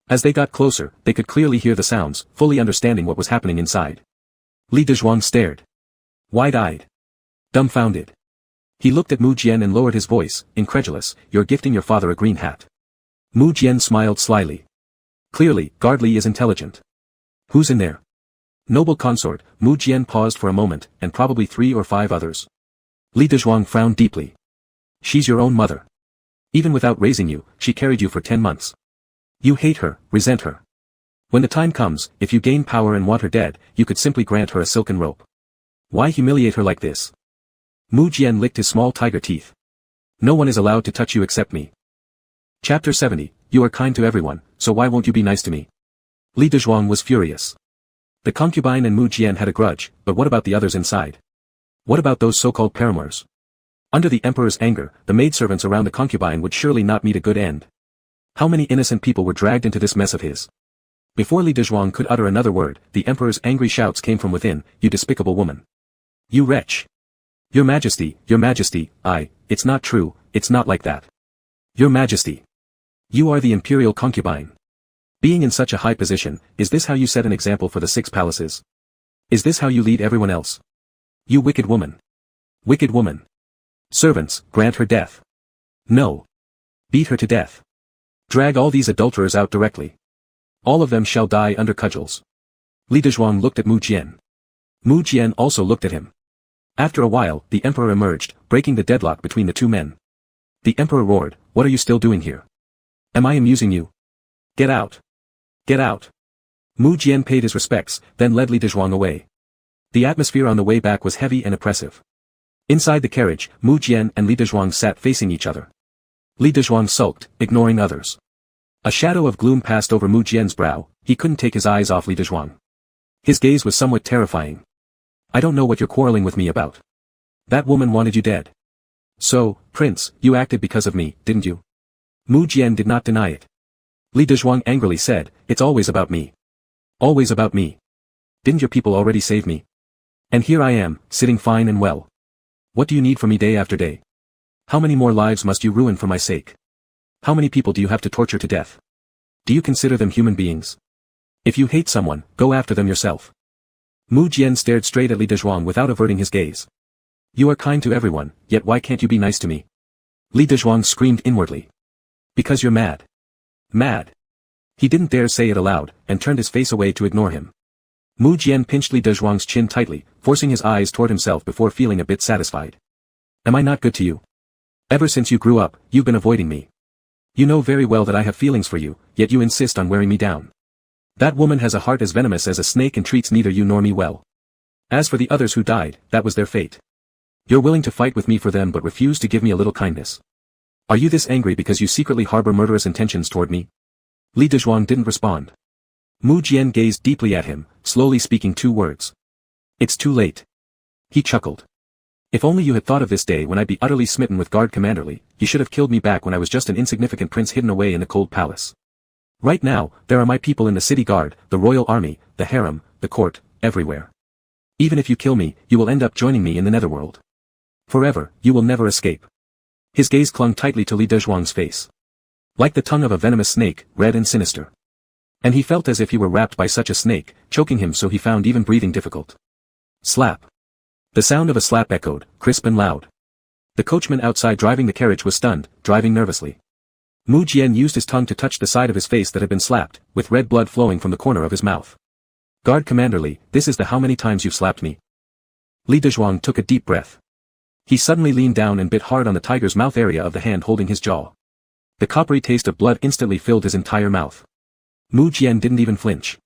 As they got closer, they could clearly hear the sounds, fully understanding what was happening inside. Li Dezhuang stared. Wide-eyed. Dumbfounded. He looked at Mu Jian and lowered his voice, incredulous, you're gifting your father a green hat. Mu Jian smiled slyly. Clearly, Guard Li is intelligent. Who's in there? Noble consort. Mu Jian paused for a moment, and probably 3 or 5 others. Li Dezhuang frowned deeply. She's your own mother. Even without raising you, she carried you for 10 months. You hate her, resent her. When the time comes, if you gain power and want her dead, you could simply grant her a silken rope. Why humiliate her like this? Mu Jian licked his small tiger teeth. No one is allowed to touch you except me. Chapter 70, You are kind to everyone, so why won't you be nice to me? Li Dezhuang was furious. The concubine and Mu Jian had a grudge, but what about the others inside? What about those so-called paramours? Under the emperor's anger, the maidservants around the concubine would surely not meet a good end. How many innocent people were dragged into this mess of his? Before Li Dezhuang could utter another word, the emperor's angry shouts came from within, you despicable woman. You wretch. Your Majesty, it's not true, it's not like that. Your Majesty. You are the imperial concubine. Being in such a high position, is this how you set an example for the 6 palaces? Is this how you lead everyone else? You wicked woman. Wicked woman. Servants, grant her death. No. Beat her to death. Drag all these adulterers out directly. All of them shall die under cudgels. Li Dezhuang looked at Mu Jian. Mu Jian also looked at him. After a while, the emperor emerged, breaking the deadlock between the 2 men. The emperor roared, what are you still doing here? Am I amusing you? Get out. Get out. Mu Jian paid his respects, then led Li Dezhuang away. The atmosphere on the way back was heavy and oppressive. Inside the carriage, Mu Jian and Li Dezhuang sat facing each other. Li Dezhuang sulked, ignoring others. A shadow of gloom passed over Mu Jian's brow, he couldn't take his eyes off Li Dezhuang. His gaze was somewhat terrifying. I don't know what you're quarreling with me about. That woman wanted you dead. So, Prince, you acted because of me, didn't you? Mu Jian did not deny it. Li Dezhuang angrily said, it's always about me. Always about me. Didn't your people already save me? And here I am, sitting fine and well. What do you need from me day after day? How many more lives must you ruin for my sake? How many people do you have to torture to death? Do you consider them human beings? If you hate someone, go after them yourself. Mu Jian stared straight at Li Dezhuang without averting his gaze. You are kind to everyone, yet why can't you be nice to me? Li Dezhuang screamed inwardly. Because you're mad. Mad. He didn't dare say it aloud, and turned his face away to ignore him. Mu Jian pinched Li Dezhuang's chin tightly, forcing his eyes toward himself before feeling a bit satisfied. Am I not good to you? Ever since you grew up, you've been avoiding me. You know very well that I have feelings for you, yet you insist on wearing me down. That woman has a heart as venomous as a snake and treats neither you nor me well. As for the others who died, that was their fate. You're willing to fight with me for them but refuse to give me a little kindness. Are you this angry because you secretly harbor murderous intentions toward me? Li Dezhuang didn't respond. Mu Jian gazed deeply at him, slowly speaking 2 words. It's too late. He chuckled. If only you had thought of this day when I'd be utterly smitten with Guard Commander Li, you should have killed me back when I was just an insignificant prince hidden away in the cold palace. Right now, there are my people in the city guard, the royal army, the harem, the court, everywhere. Even if you kill me, you will end up joining me in the netherworld. Forever, you will never escape. His gaze clung tightly to Li Dezhuang's face. Like the tongue of a venomous snake, red and sinister. And he felt as if he were wrapped by such a snake, choking him so he found even breathing difficult. Slap. The sound of a slap echoed, crisp and loud. The coachman outside driving the carriage was stunned, driving nervously. Mu Jian used his tongue to touch the side of his face that had been slapped, with red blood flowing from the corner of his mouth. Guard Commander Li, this is the how many times you've slapped me. Li Dezhuang took a deep breath. He suddenly leaned down and bit hard on the tiger's mouth area of the hand holding his jaw. The coppery taste of blood instantly filled his entire mouth. Mu Jian didn't even flinch.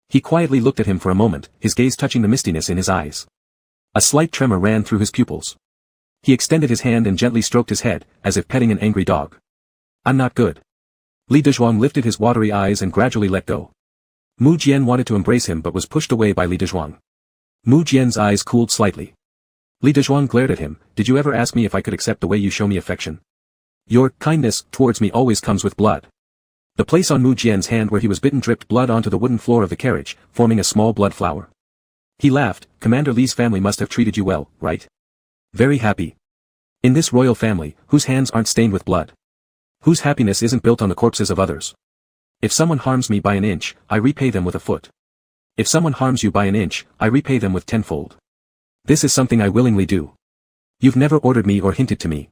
He quietly looked at him for a moment, his gaze touching the mistiness in his eyes. A slight tremor ran through his pupils. He extended his hand and gently stroked his head, as if petting an angry dog. I'm not good. Li Dezhuang lifted his watery eyes and gradually let go. Mu Jian wanted to embrace him but was pushed away by Li Dezhuang. Mu Jian's eyes cooled slightly. Li Dezhuang glared at him, did you ever ask me if I could accept the way you show me affection? Your kindness towards me always comes with blood. The place on Mu Jian's hand where he was bitten dripped blood onto the wooden floor of the carriage, forming a small blood flower. He laughed, Commander Li's family must have treated you well, right? Very happy. In this royal family, whose hands aren't stained with blood? Whose happiness isn't built on the corpses of others? If someone harms me by an inch, I repay them with a foot. If someone harms you by an inch, I repay them with tenfold. This is something I willingly do. You've never ordered me or hinted to me.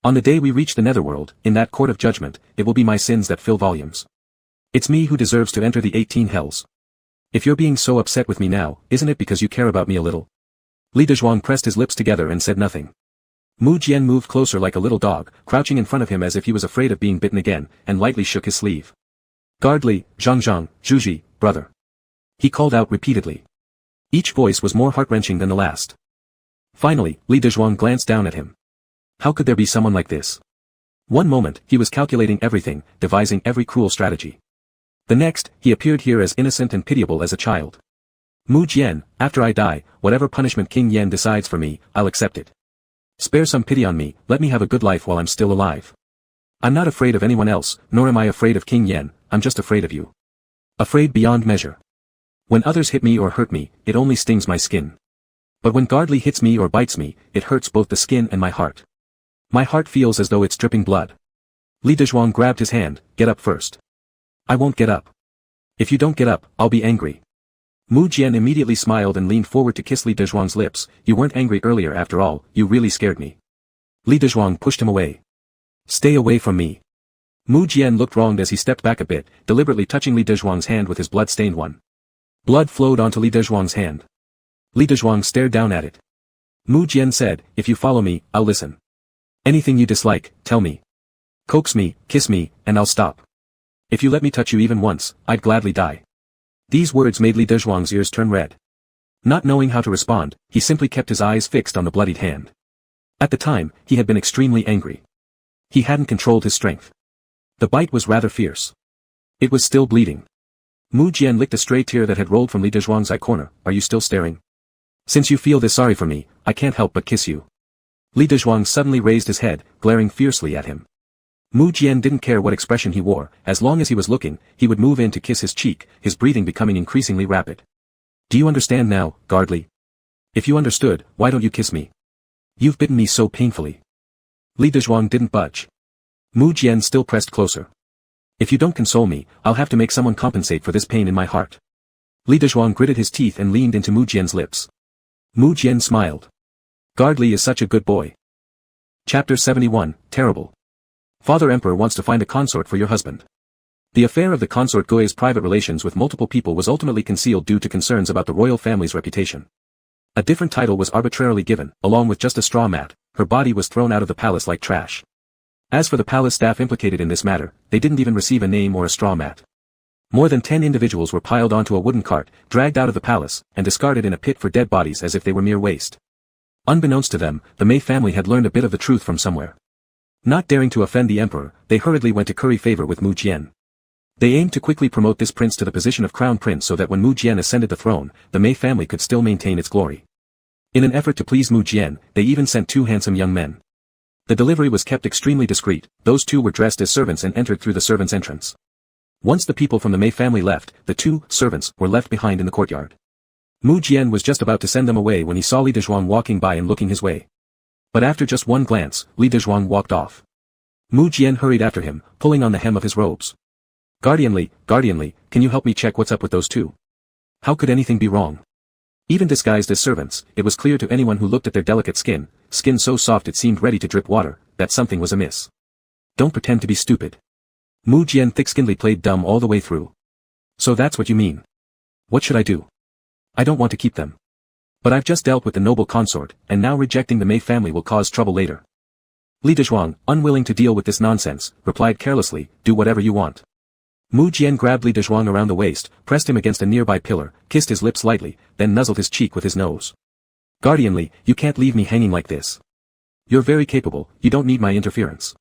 On the day we reach the netherworld, in that court of judgment, it will be my sins that fill volumes. It's me who deserves to enter the 18 hells. If you're being so upset with me now, isn't it because you care about me a little? Li Dezhuang pressed his lips together and said nothing. Mu Jian moved closer like a little dog, crouching in front of him as if he was afraid of being bitten again, and lightly shook his sleeve. Guard Li, Zhang, Zhuji, brother. He called out repeatedly. Each voice was more heart-wrenching than the last. Finally, Li Dezhuang glanced down at him. How could there be someone like this? One moment, he was calculating everything, devising every cruel strategy. The next, he appeared here as innocent and pitiable as a child. Mu Jian, after I die, whatever punishment King Yan decides for me, I'll accept it. Spare some pity on me, let me have a good life while I'm still alive. I'm not afraid of anyone else, nor am I afraid of King Yan, I'm just afraid of you. Afraid beyond measure. When others hit me or hurt me, it only stings my skin. But when Guard Li hits me or bites me, it hurts both the skin and my heart. My heart feels as though it's dripping blood. Li Dezhuang grabbed his hand, get up first. I won't get up. If you don't get up, I'll be angry. Mu Jian immediately smiled and leaned forward to kiss Li Dezhuang's lips, you weren't angry earlier after all, you really scared me. Li Dezhuang pushed him away. Stay away from me. Mu Jian looked wronged as he stepped back a bit, deliberately touching Li Dezhuang's hand with his blood-stained one. Blood flowed onto Li Dezhuang's hand. Li Dezhuang stared down at it. Mu Jian said, if you follow me, I'll listen. Anything you dislike, tell me. Coax me, kiss me, and I'll stop. If you let me touch you even once, I'd gladly die. These words made Li Dezhuang's ears turn red. Not knowing how to respond, he simply kept his eyes fixed on the bloodied hand. At the time, he had been extremely angry. He hadn't controlled his strength. The bite was rather fierce. It was still bleeding. Mu Jian licked a stray tear that had rolled from Li Dezhuang's eye corner, are you still staring? Since you feel this sorry for me, I can't help but kiss you. Li Dezhuang suddenly raised his head, glaring fiercely at him. Mu Jian didn't care what expression he wore, as long as he was looking, he would move in to kiss his cheek, his breathing becoming increasingly rapid. Do you understand now, Guard Li? If you understood, why don't you kiss me? You've bitten me so painfully. Li Dezhuang didn't budge. Mu Jian still pressed closer. If you don't console me, I'll have to make someone compensate for this pain in my heart. Li Dezhuang gritted his teeth and leaned into Mu Jian's lips. Mu Jian smiled. Guard Li is such a good boy. Chapter 71, Terrible. Father Emperor wants to find a consort for your husband. The affair of the consort Gui's private relations with multiple people was ultimately concealed due to concerns about the royal family's reputation. A different title was arbitrarily given, along with just a straw mat, her body was thrown out of the palace like trash. As for the palace staff implicated in this matter, they didn't even receive a name or a straw mat. More than 10 individuals were piled onto a wooden cart, dragged out of the palace, and discarded in a pit for dead bodies as if they were mere waste. Unbeknownst to them, the Mei family had learned a bit of the truth from somewhere. Not daring to offend the emperor, they hurriedly went to curry favor with Mu Jian. They aimed to quickly promote this prince to the position of crown prince so that when Mu Jian ascended the throne, the Mei family could still maintain its glory. In an effort to please Mu Jian, they even sent 2 handsome young men. The delivery was kept extremely discreet, those 2 were dressed as servants and entered through the servants' entrance. Once the people from the Mei family left, the 2 servants were left behind in the courtyard. Mu Jian was just about to send them away when he saw Li Dezhuang walking by and looking his way. But after just one glance, Li Dezhuang walked off. Mu Jian hurried after him, pulling on the hem of his robes. Guardian Li, can you help me check what's up with those two? How could anything be wrong? Even disguised as servants, it was clear to anyone who looked at their delicate skin so soft it seemed ready to drip water, that something was amiss. Don't pretend to be stupid. Mu Jian thick-skinnedly played dumb all the way through. So that's what you mean. What should I do? I don't want to keep them. But I've just dealt with the noble consort, and now rejecting the Mei family will cause trouble later. Li Dezhuang, unwilling to deal with this nonsense, replied carelessly, do whatever you want. Mu Jian grabbed Li Dezhuang around the waist, pressed him against a nearby pillar, kissed his lips lightly, then nuzzled his cheek with his nose. Guardian Li, you can't leave me hanging like this. You're very capable, you don't need my interference.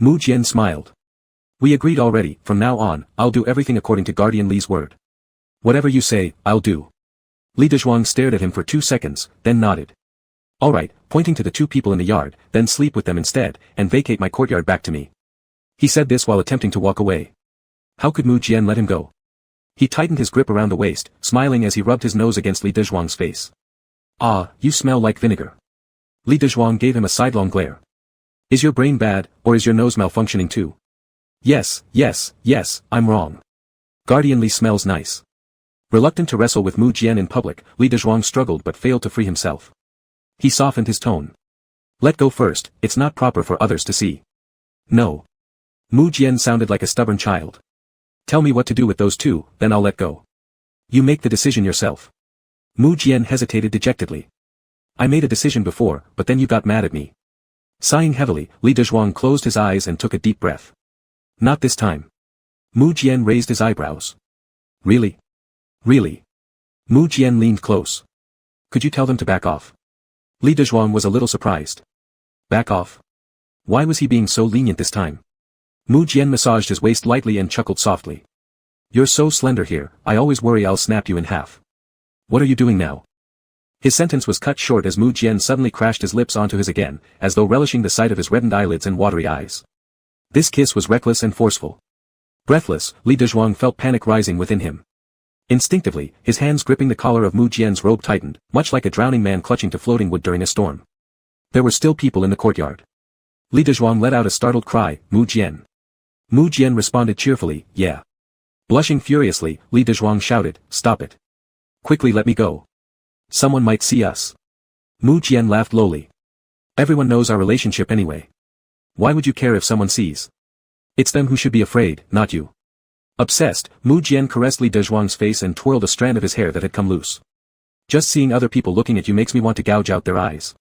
Mu Jian smiled. We agreed already, from now on, I'll do everything according to Guardian Li's word. Whatever you say, I'll do. Li Dezhuang stared at him for 2 seconds, then nodded. All right, pointing to the 2 people in the yard, then sleep with them instead, and vacate my courtyard back to me. He said this while attempting to walk away. How could Mu Jian let him go? He tightened his grip around the waist, smiling as he rubbed his nose against Li Dezhuang's face. Ah, you smell like vinegar. Li Dezhuang gave him a sidelong glare. Is your brain bad, or is your nose malfunctioning too? Yes, I'm wrong. Guardian Li smells nice. Reluctant to wrestle with Mu Jian in public, Li Dezhuang struggled but failed to free himself. He softened his tone. Let go first, it's not proper for others to see. No. Mu Jian sounded like a stubborn child. Tell me what to do with those 2, then I'll let go. You make the decision yourself. Mu Jian hesitated dejectedly. I made a decision before, but then you got mad at me. Sighing heavily, Li Dezhuang closed his eyes and took a deep breath. Not this time. Mu Jian raised his eyebrows. Really? Really? Mu Jian leaned close. Could you tell them to back off? Li Dezhuang was a little surprised. Back off? Why was he being so lenient this time? Mu Jian massaged his waist lightly and chuckled softly. You're so slender here, I always worry I'll snap you in half. What are you doing now? His sentence was cut short as Mu Jian suddenly crashed his lips onto his again, as though relishing the sight of his reddened eyelids and watery eyes. This kiss was reckless and forceful. Breathless, Li Dezhuang felt panic rising within him. Instinctively, his hands gripping the collar of Mu Jian's robe tightened, much like a drowning man clutching to floating wood during a storm. There were still people in the courtyard. Li Dezhuang let out a startled cry, Mu Jian. Mu Jian responded cheerfully, yeah. Blushing furiously, Li Dezhuang shouted, stop it. Quickly let me go. Someone might see us. Mu Jian laughed lowly. Everyone knows our relationship anyway. Why would you care if someone sees? It's them who should be afraid, not you. Obsessed, Mu Jian caressed Li Dezhuang's face and twirled a strand of his hair that had come loose. Just seeing other people looking at you makes me want to gouge out their eyes.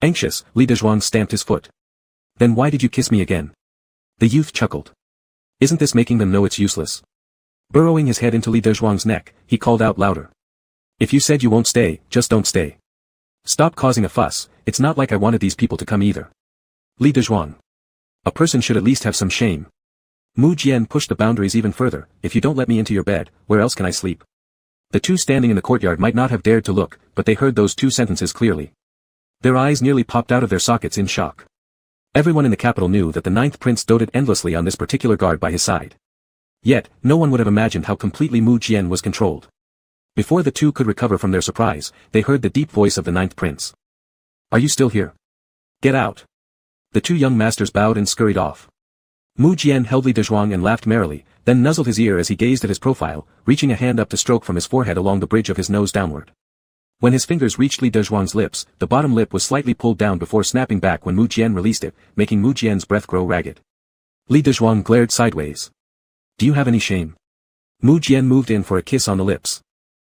Anxious, Li Dezhuang stamped his foot. Then why did you kiss me again? The youth chuckled. Isn't this making them know it's useless? Burrowing his head into Li Dezhuang's neck, he called out louder. If you said you won't stay, just don't stay. Stop causing a fuss, it's not like I wanted these people to come either. Li Dezhuang. A person should at least have some shame. Mu Jian pushed the boundaries even further, if you don't let me into your bed, where else can I sleep? The 2 standing in the courtyard might not have dared to look, but they heard those 2 sentences clearly. Their eyes nearly popped out of their sockets in shock. Everyone in the capital knew that the 9th prince doted endlessly on this particular guard by his side. Yet, no one would have imagined how completely Mu Jian was controlled. Before the 2 could recover from their surprise, they heard the deep voice of the 9th prince. Are you still here? Get out. The 2 young masters bowed and scurried off. Mu Jian held Li Dezhuang and laughed merrily, then nuzzled his ear as he gazed at his profile, reaching a hand up to stroke from his forehead along the bridge of his nose downward. When his fingers reached Li Dezhuang's lips, the bottom lip was slightly pulled down before snapping back when Mu Jian released it, making Mu Jian's breath grow ragged. Li Dezhuang glared sideways. Do you have any shame? Mu Jian moved in for a kiss on the lips.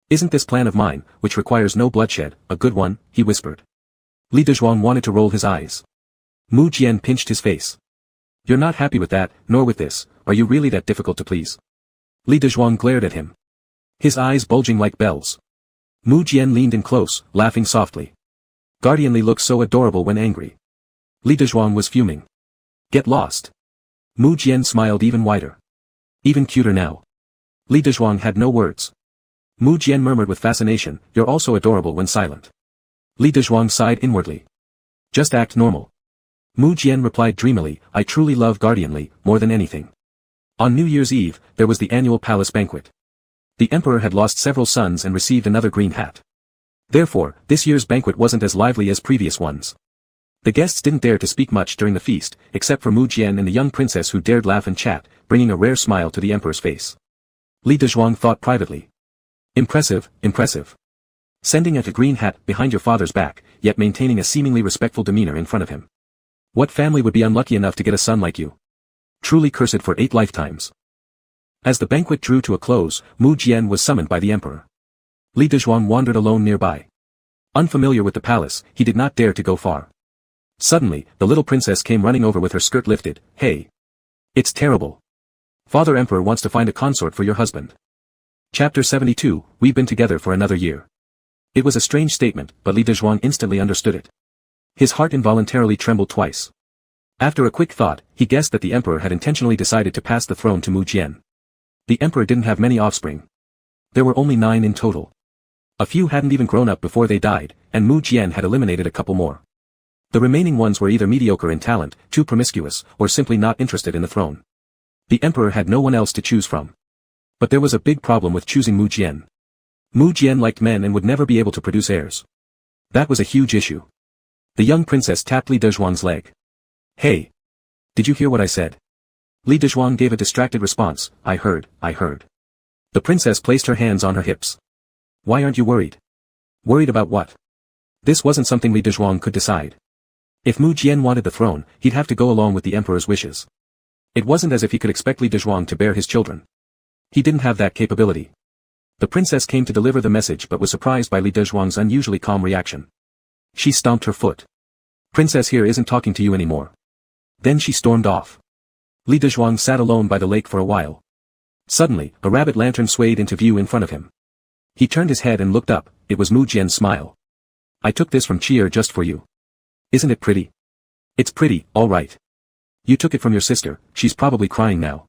Isn't this plan of mine, which requires no bloodshed, a good one? He whispered. Li Dezhuang wanted to roll his eyes. Mu Jian pinched his face. You're not happy with that, nor with this, are you really that difficult to please? Li Dezhuang glared at him. His eyes bulging like bells. Mu Jian leaned in close, laughing softly. Guardian Li looks so adorable when angry. Li Dezhuang was fuming. Get lost. Mu Jian smiled even wider. Even cuter now. Li Dezhuang had no words. Mu Jian murmured with fascination, you're also adorable when silent. Li Dezhuang sighed inwardly. Just act normal. Mu Jian replied dreamily, I truly love Guardian Li, more than anything. On New Year's Eve, there was the annual palace banquet. The emperor had lost several sons and received another green hat. Therefore, this year's banquet wasn't as lively as previous ones. The guests didn't dare to speak much during the feast, except for Mu Jian and the young princess who dared laugh and chat, bringing a rare smile to the emperor's face. Li Dezhuang thought privately. Impressive, impressive. Sending a green hat behind your father's back, yet maintaining a seemingly respectful demeanor in front of him. What family would be unlucky enough to get a son like you? Truly cursed for 8 lifetimes. As the banquet drew to a close, Mu Jian was summoned by the emperor. Li Dezhuang wandered alone nearby. Unfamiliar with the palace, he did not dare to go far. Suddenly, the little princess came running over with her skirt lifted. Hey! It's terrible. Father Emperor wants to find a consort for your husband. Chapter 72, We've been together for another year. It was a strange statement, but Li Dezhuang instantly understood it. His heart involuntarily trembled twice. After a quick thought, he guessed that the emperor had intentionally decided to pass the throne to Mu Jian. The emperor didn't have many offspring. There were only 9 in total. A few hadn't even grown up before they died, and Mu Jian had eliminated a couple more. The remaining ones were either mediocre in talent, too promiscuous, or simply not interested in the throne. The emperor had no one else to choose from. But there was a big problem with choosing Mu Jian. Mu Jian liked men and would never be able to produce heirs. That was a huge issue. The young princess tapped Li Dezhuang's leg. Hey! Did you hear what I said? Li Dezhuang gave a distracted response. I heard. The princess placed her hands on her hips. Why aren't you worried? Worried about what? This wasn't something Li Dezhuang could decide. If Mu Jian wanted the throne, he'd have to go along with the emperor's wishes. It wasn't as if he could expect Li Dezhuang to bear his children. He didn't have that capability. The princess came to deliver the message but was surprised by Li Dezhuang's unusually calm reaction. She stomped her foot. Princess here isn't talking to you anymore. Then she stormed off. Li Dezhuang sat alone by the lake for a while. Suddenly, a rabbit lantern swayed into view in front of him. He turned his head and looked up. It was Mu Jian's smile. I took this from Chier just for you. Isn't it pretty? It's pretty, all right. You took it from your sister, she's probably crying now.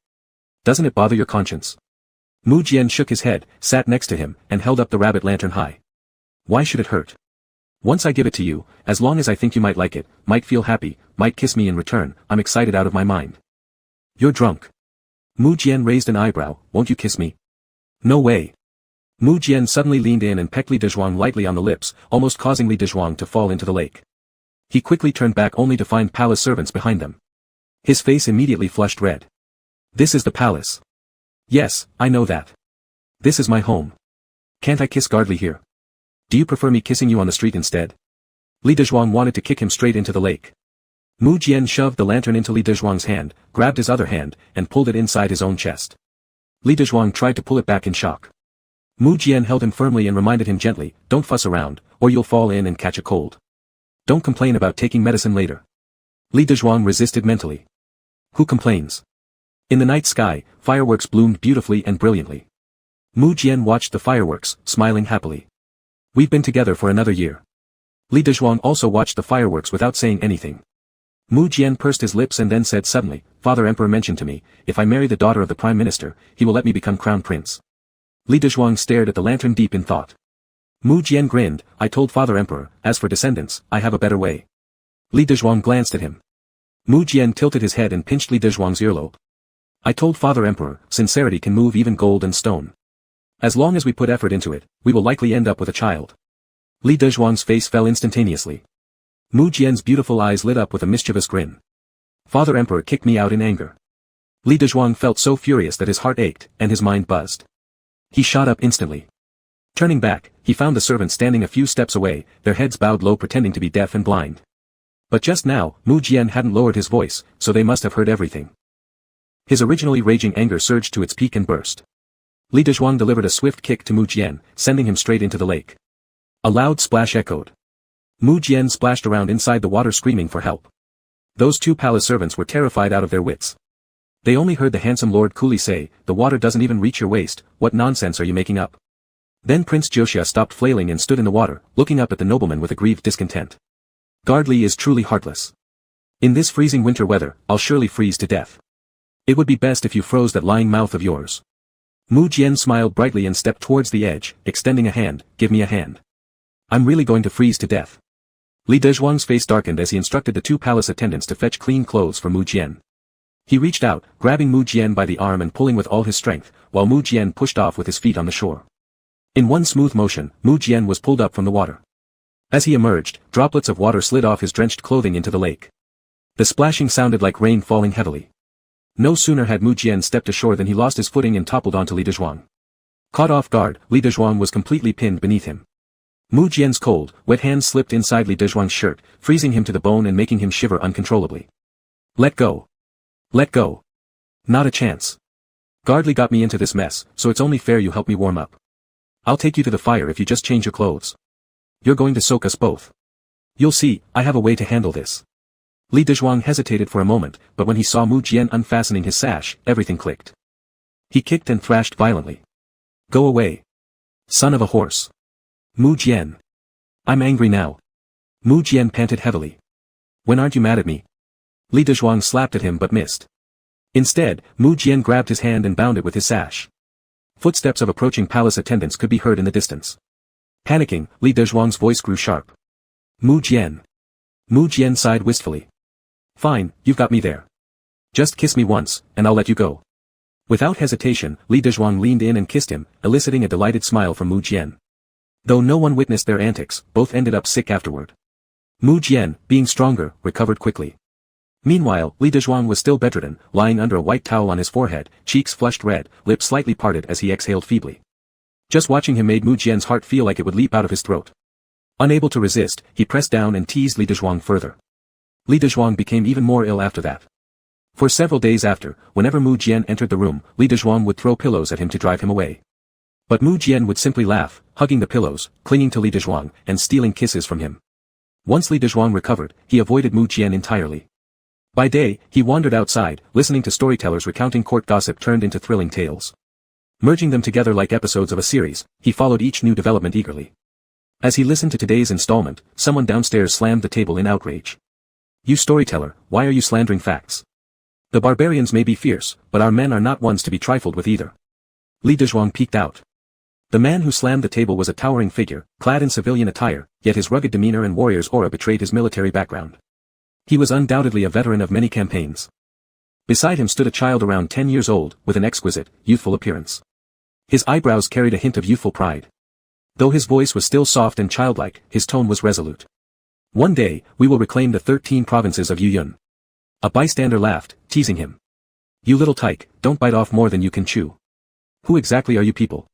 Doesn't it bother your conscience? Mu Jian shook his head, sat next to him, and held up the rabbit lantern high. Why should it hurt? Once I give it to you, as long as I think you might like it, might feel happy, might kiss me in return, I'm excited out of my mind. You're drunk. Mu Jian raised an eyebrow. Won't you kiss me? No way. Mu Jian suddenly leaned in and pecked Li Dezhuang lightly on the lips, almost causing Li Dezhuang to fall into the lake. He quickly turned back only to find palace servants behind them. His face immediately flushed red. This is the palace. Yes, I know that. This is my home. Can't I kiss Gardley here? Do you prefer me kissing you on the street instead? Li Dezhuang wanted to kick him straight into the lake. Mu Jian shoved the lantern into Li Dezhuang's hand, grabbed his other hand, and pulled it inside his own chest. Li Dezhuang tried to pull it back in shock. Mu Jian held him firmly and reminded him gently, don't fuss around, or you'll fall in and catch a cold. Don't complain about taking medicine later. Li Dezhuang resisted mentally. Who complains? In the night sky, fireworks bloomed beautifully and brilliantly. Mu Jian watched the fireworks, smiling happily. We've been together for another year. Li Dezhuang also watched the fireworks without saying anything. Mu Jian pursed his lips and then said suddenly, Father Emperor mentioned to me, if I marry the daughter of the Prime Minister, he will let me become Crown Prince. Li Dezhuang stared at the lantern deep in thought. Mu Jian grinned, I told Father Emperor, as for descendants, I have a better way. Li Dezhuang glanced at him. Mu Jian tilted his head and pinched Li Dezhuang's earlobe. I told Father Emperor, sincerity can move even gold and stone. As long as we put effort into it, we will likely end up with a child. Li Dezhuang's face fell instantaneously. Mu Jian's beautiful eyes lit up with a mischievous grin. Father Emperor kicked me out in anger. Li Dezhuang felt so furious that his heart ached, and his mind buzzed. He shot up instantly. Turning back, he found the servants standing a few steps away, their heads bowed low pretending to be deaf and blind. But just now, Mu Jian hadn't lowered his voice, so they must have heard everything. His originally raging anger surged to its peak and burst. Li Dezhuang delivered a swift kick to Mu Jian, sending him straight into the lake. A loud splash echoed. Mu Jian splashed around inside the water screaming for help. Those 2 palace servants were terrified out of their wits. They only heard the handsome Lord Kuli say, the water doesn't even reach your waist, what nonsense are you making up? Then Prince Joshia stopped flailing and stood in the water, looking up at the nobleman with aggrieved discontent. Gardley is truly heartless. In this freezing winter weather, I'll surely freeze to death. It would be best if you froze that lying mouth of yours. Mu Jian smiled brightly and stepped towards the edge, extending a hand, give me a hand. I'm really going to freeze to death. Li Dezhuang's face darkened as he instructed the 2 palace attendants to fetch clean clothes for Mu Jian. He reached out, grabbing Mu Jian by the arm and pulling with all his strength, while Mu Jian pushed off with his feet on the shore. In one smooth motion, Mu Jian was pulled up from the water. As he emerged, droplets of water slid off his drenched clothing into the lake. The splashing sounded like rain falling heavily. No sooner had Mu Jian stepped ashore than he lost his footing and toppled onto Li Dezhuang. Caught off guard, Li Dezhuang was completely pinned beneath him. Mu Jian's cold, wet hands slipped inside Li Dezhuang's shirt, freezing him to the bone and making him shiver uncontrollably. Let go. Let go. Not a chance. Guardly got me into this mess, so it's only fair you help me warm up. I'll take you to the fire if you just change your clothes. You're going to soak us both. You'll see, I have a way to handle this. Li Dezhuang hesitated for a moment, but when he saw Mu Jian unfastening his sash, everything clicked. He kicked and thrashed violently. Go away. Son of a horse. Mu Jian. I'm angry now. Mu Jian panted heavily. When aren't you mad at me? Li Dezhuang slapped at him but missed. Instead, Mu Jian grabbed his hand and bound it with his sash. Footsteps of approaching palace attendants could be heard in the distance. Panicking, Li Dezhuang's voice grew sharp. Mu Jian. Mu Jian sighed wistfully. Fine, you've got me there. Just kiss me once, and I'll let you go. Without hesitation, Li Dezhuang leaned in and kissed him, eliciting a delighted smile from Mu Jian. Though no one witnessed their antics, both ended up sick afterward. Mu Jian, being stronger, recovered quickly. Meanwhile, Li Dezhuang was still bedridden, lying under a white towel on his forehead, cheeks flushed red, lips slightly parted as he exhaled feebly. Just watching him made Mu Jian's heart feel like it would leap out of his throat. Unable to resist, he pressed down and teased Li Dezhuang further. Li Dezhuang became even more ill after that. For several days after, whenever Mu Jian entered the room, Li Dezhuang would throw pillows at him to drive him away. But Mu Jian would simply laugh, hugging the pillows, clinging to Li Dezhuang, and stealing kisses from him. Once Li Dezhuang recovered, he avoided Mu Jian entirely. By day, he wandered outside, listening to storytellers recounting court gossip turned into thrilling tales. Merging them together like episodes of a series, he followed each new development eagerly. As he listened to today's installment, someone downstairs slammed the table in outrage. You storyteller, why are you slandering facts? The barbarians may be fierce, but our men are not ones to be trifled with either. Li Dezhuang peeked out. The man who slammed the table was a towering figure, clad in civilian attire, yet his rugged demeanor and warrior's aura betrayed his military background. He was undoubtedly a veteran of many campaigns. Beside him stood a child around 10 years old, with an exquisite, youthful appearance. His eyebrows carried a hint of youthful pride. Though his voice was still soft and childlike, his tone was resolute. One day, we will reclaim the 13 provinces of Yuyun. A bystander laughed, teasing him. You little tyke, don't bite off more than you can chew. Who exactly are you people?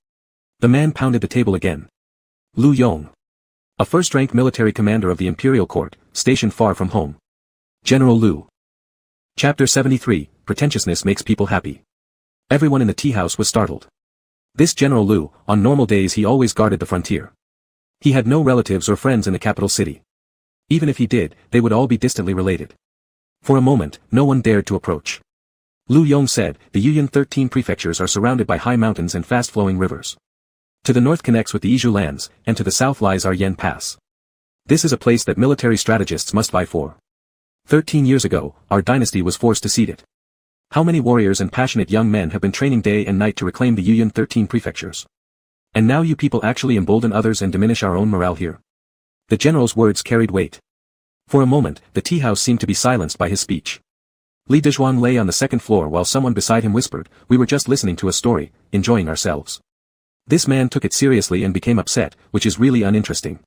The man pounded the table again. Lu Yong. A first-rank military commander of the imperial court, stationed far from home. General Lu. Chapter 73, Pretentiousness Makes People Happy. Everyone in the tea house was startled. This General Lu, on normal days he always guarded the frontier. He had no relatives or friends in the capital city. Even if he did, they would all be distantly related. For a moment, no one dared to approach. Lu Yong said, the Yuyun 13 prefectures are surrounded by high mountains and fast-flowing rivers. To the north connects with the Yizhu lands, and to the south lies our Yen Pass. This is a place that military strategists must vie for. 13 years ago, our dynasty was forced to cede it. How many warriors and passionate young men have been training day and night to reclaim the Yuyun 13 prefectures? And now you people actually embolden others and diminish our own morale here. The general's words carried weight. For a moment, the tea house seemed to be silenced by his speech. Li Dezhuang lay on the second floor while someone beside him whispered, we were just listening to a story, enjoying ourselves. This man took it seriously and became upset, which is really uninteresting.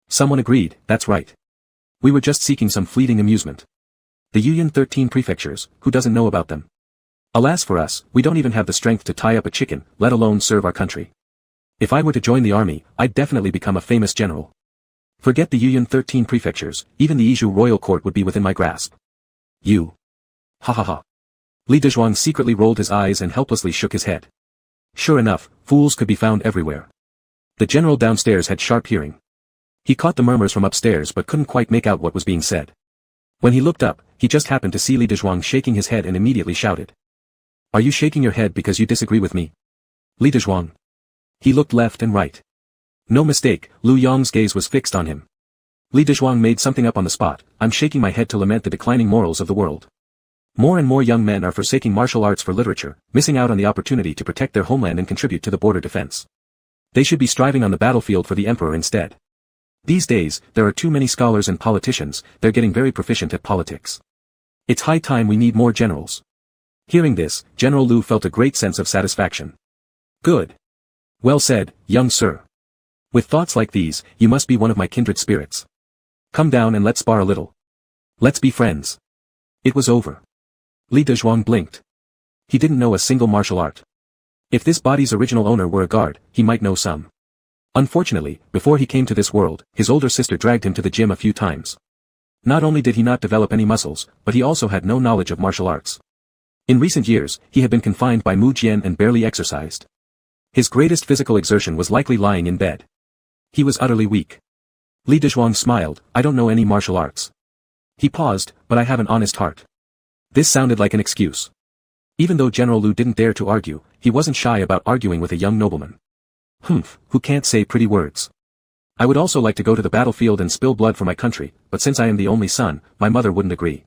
Someone agreed, that's right. We were just seeking some fleeting amusement. The Yuyun 13 prefectures, who doesn't know about them? Alas for us, we don't even have the strength to tie up a chicken, let alone serve our country. If I were to join the army, I'd definitely become a famous general. Forget the Yuyun 13 prefectures, even the Yizhu royal court would be within my grasp. You. Ha ha ha. Li Dezhuang secretly rolled his eyes and helplessly shook his head. Sure enough, fools could be found everywhere. The general downstairs had sharp hearing. He caught the murmurs from upstairs but couldn't quite make out what was being said. When he looked up, he just happened to see Li Dezhuang shaking his head and immediately shouted. Are you shaking your head because you disagree with me? Li Dezhuang. He looked left and right. No mistake, Lu Yong's gaze was fixed on him. Li Dezhuang made something up on the spot, I'm shaking my head to lament the declining morals of the world. More and more young men are forsaking martial arts for literature, missing out on the opportunity to protect their homeland and contribute to the border defense. They should be striving on the battlefield for the emperor instead. These days, there are too many scholars and politicians, they're getting very proficient at politics. It's high time we need more generals. Hearing this, General Lu felt a great sense of satisfaction. Good. Well said, young sir. With thoughts like these, you must be one of my kindred spirits. Come down and let's spar a little. Let's be friends. It was over. Li Dezhuang blinked. He didn't know a single martial art. If this body's original owner were a guard, he might know some. Unfortunately, before he came to this world, his older sister dragged him to the gym a few times. Not only did he not develop any muscles, but he also had no knowledge of martial arts. In recent years, he had been confined by Mu Jian and barely exercised. His greatest physical exertion was likely lying in bed. He was utterly weak. Li Dezhuang smiled, I don't know any martial arts. He paused, but I have an honest heart. This sounded like an excuse. Even though General Lu didn't dare to argue, he wasn't shy about arguing with a young nobleman. Humph, who can't say pretty words. I would also like to go to the battlefield and spill blood for my country, but since I am the only son, my mother wouldn't agree.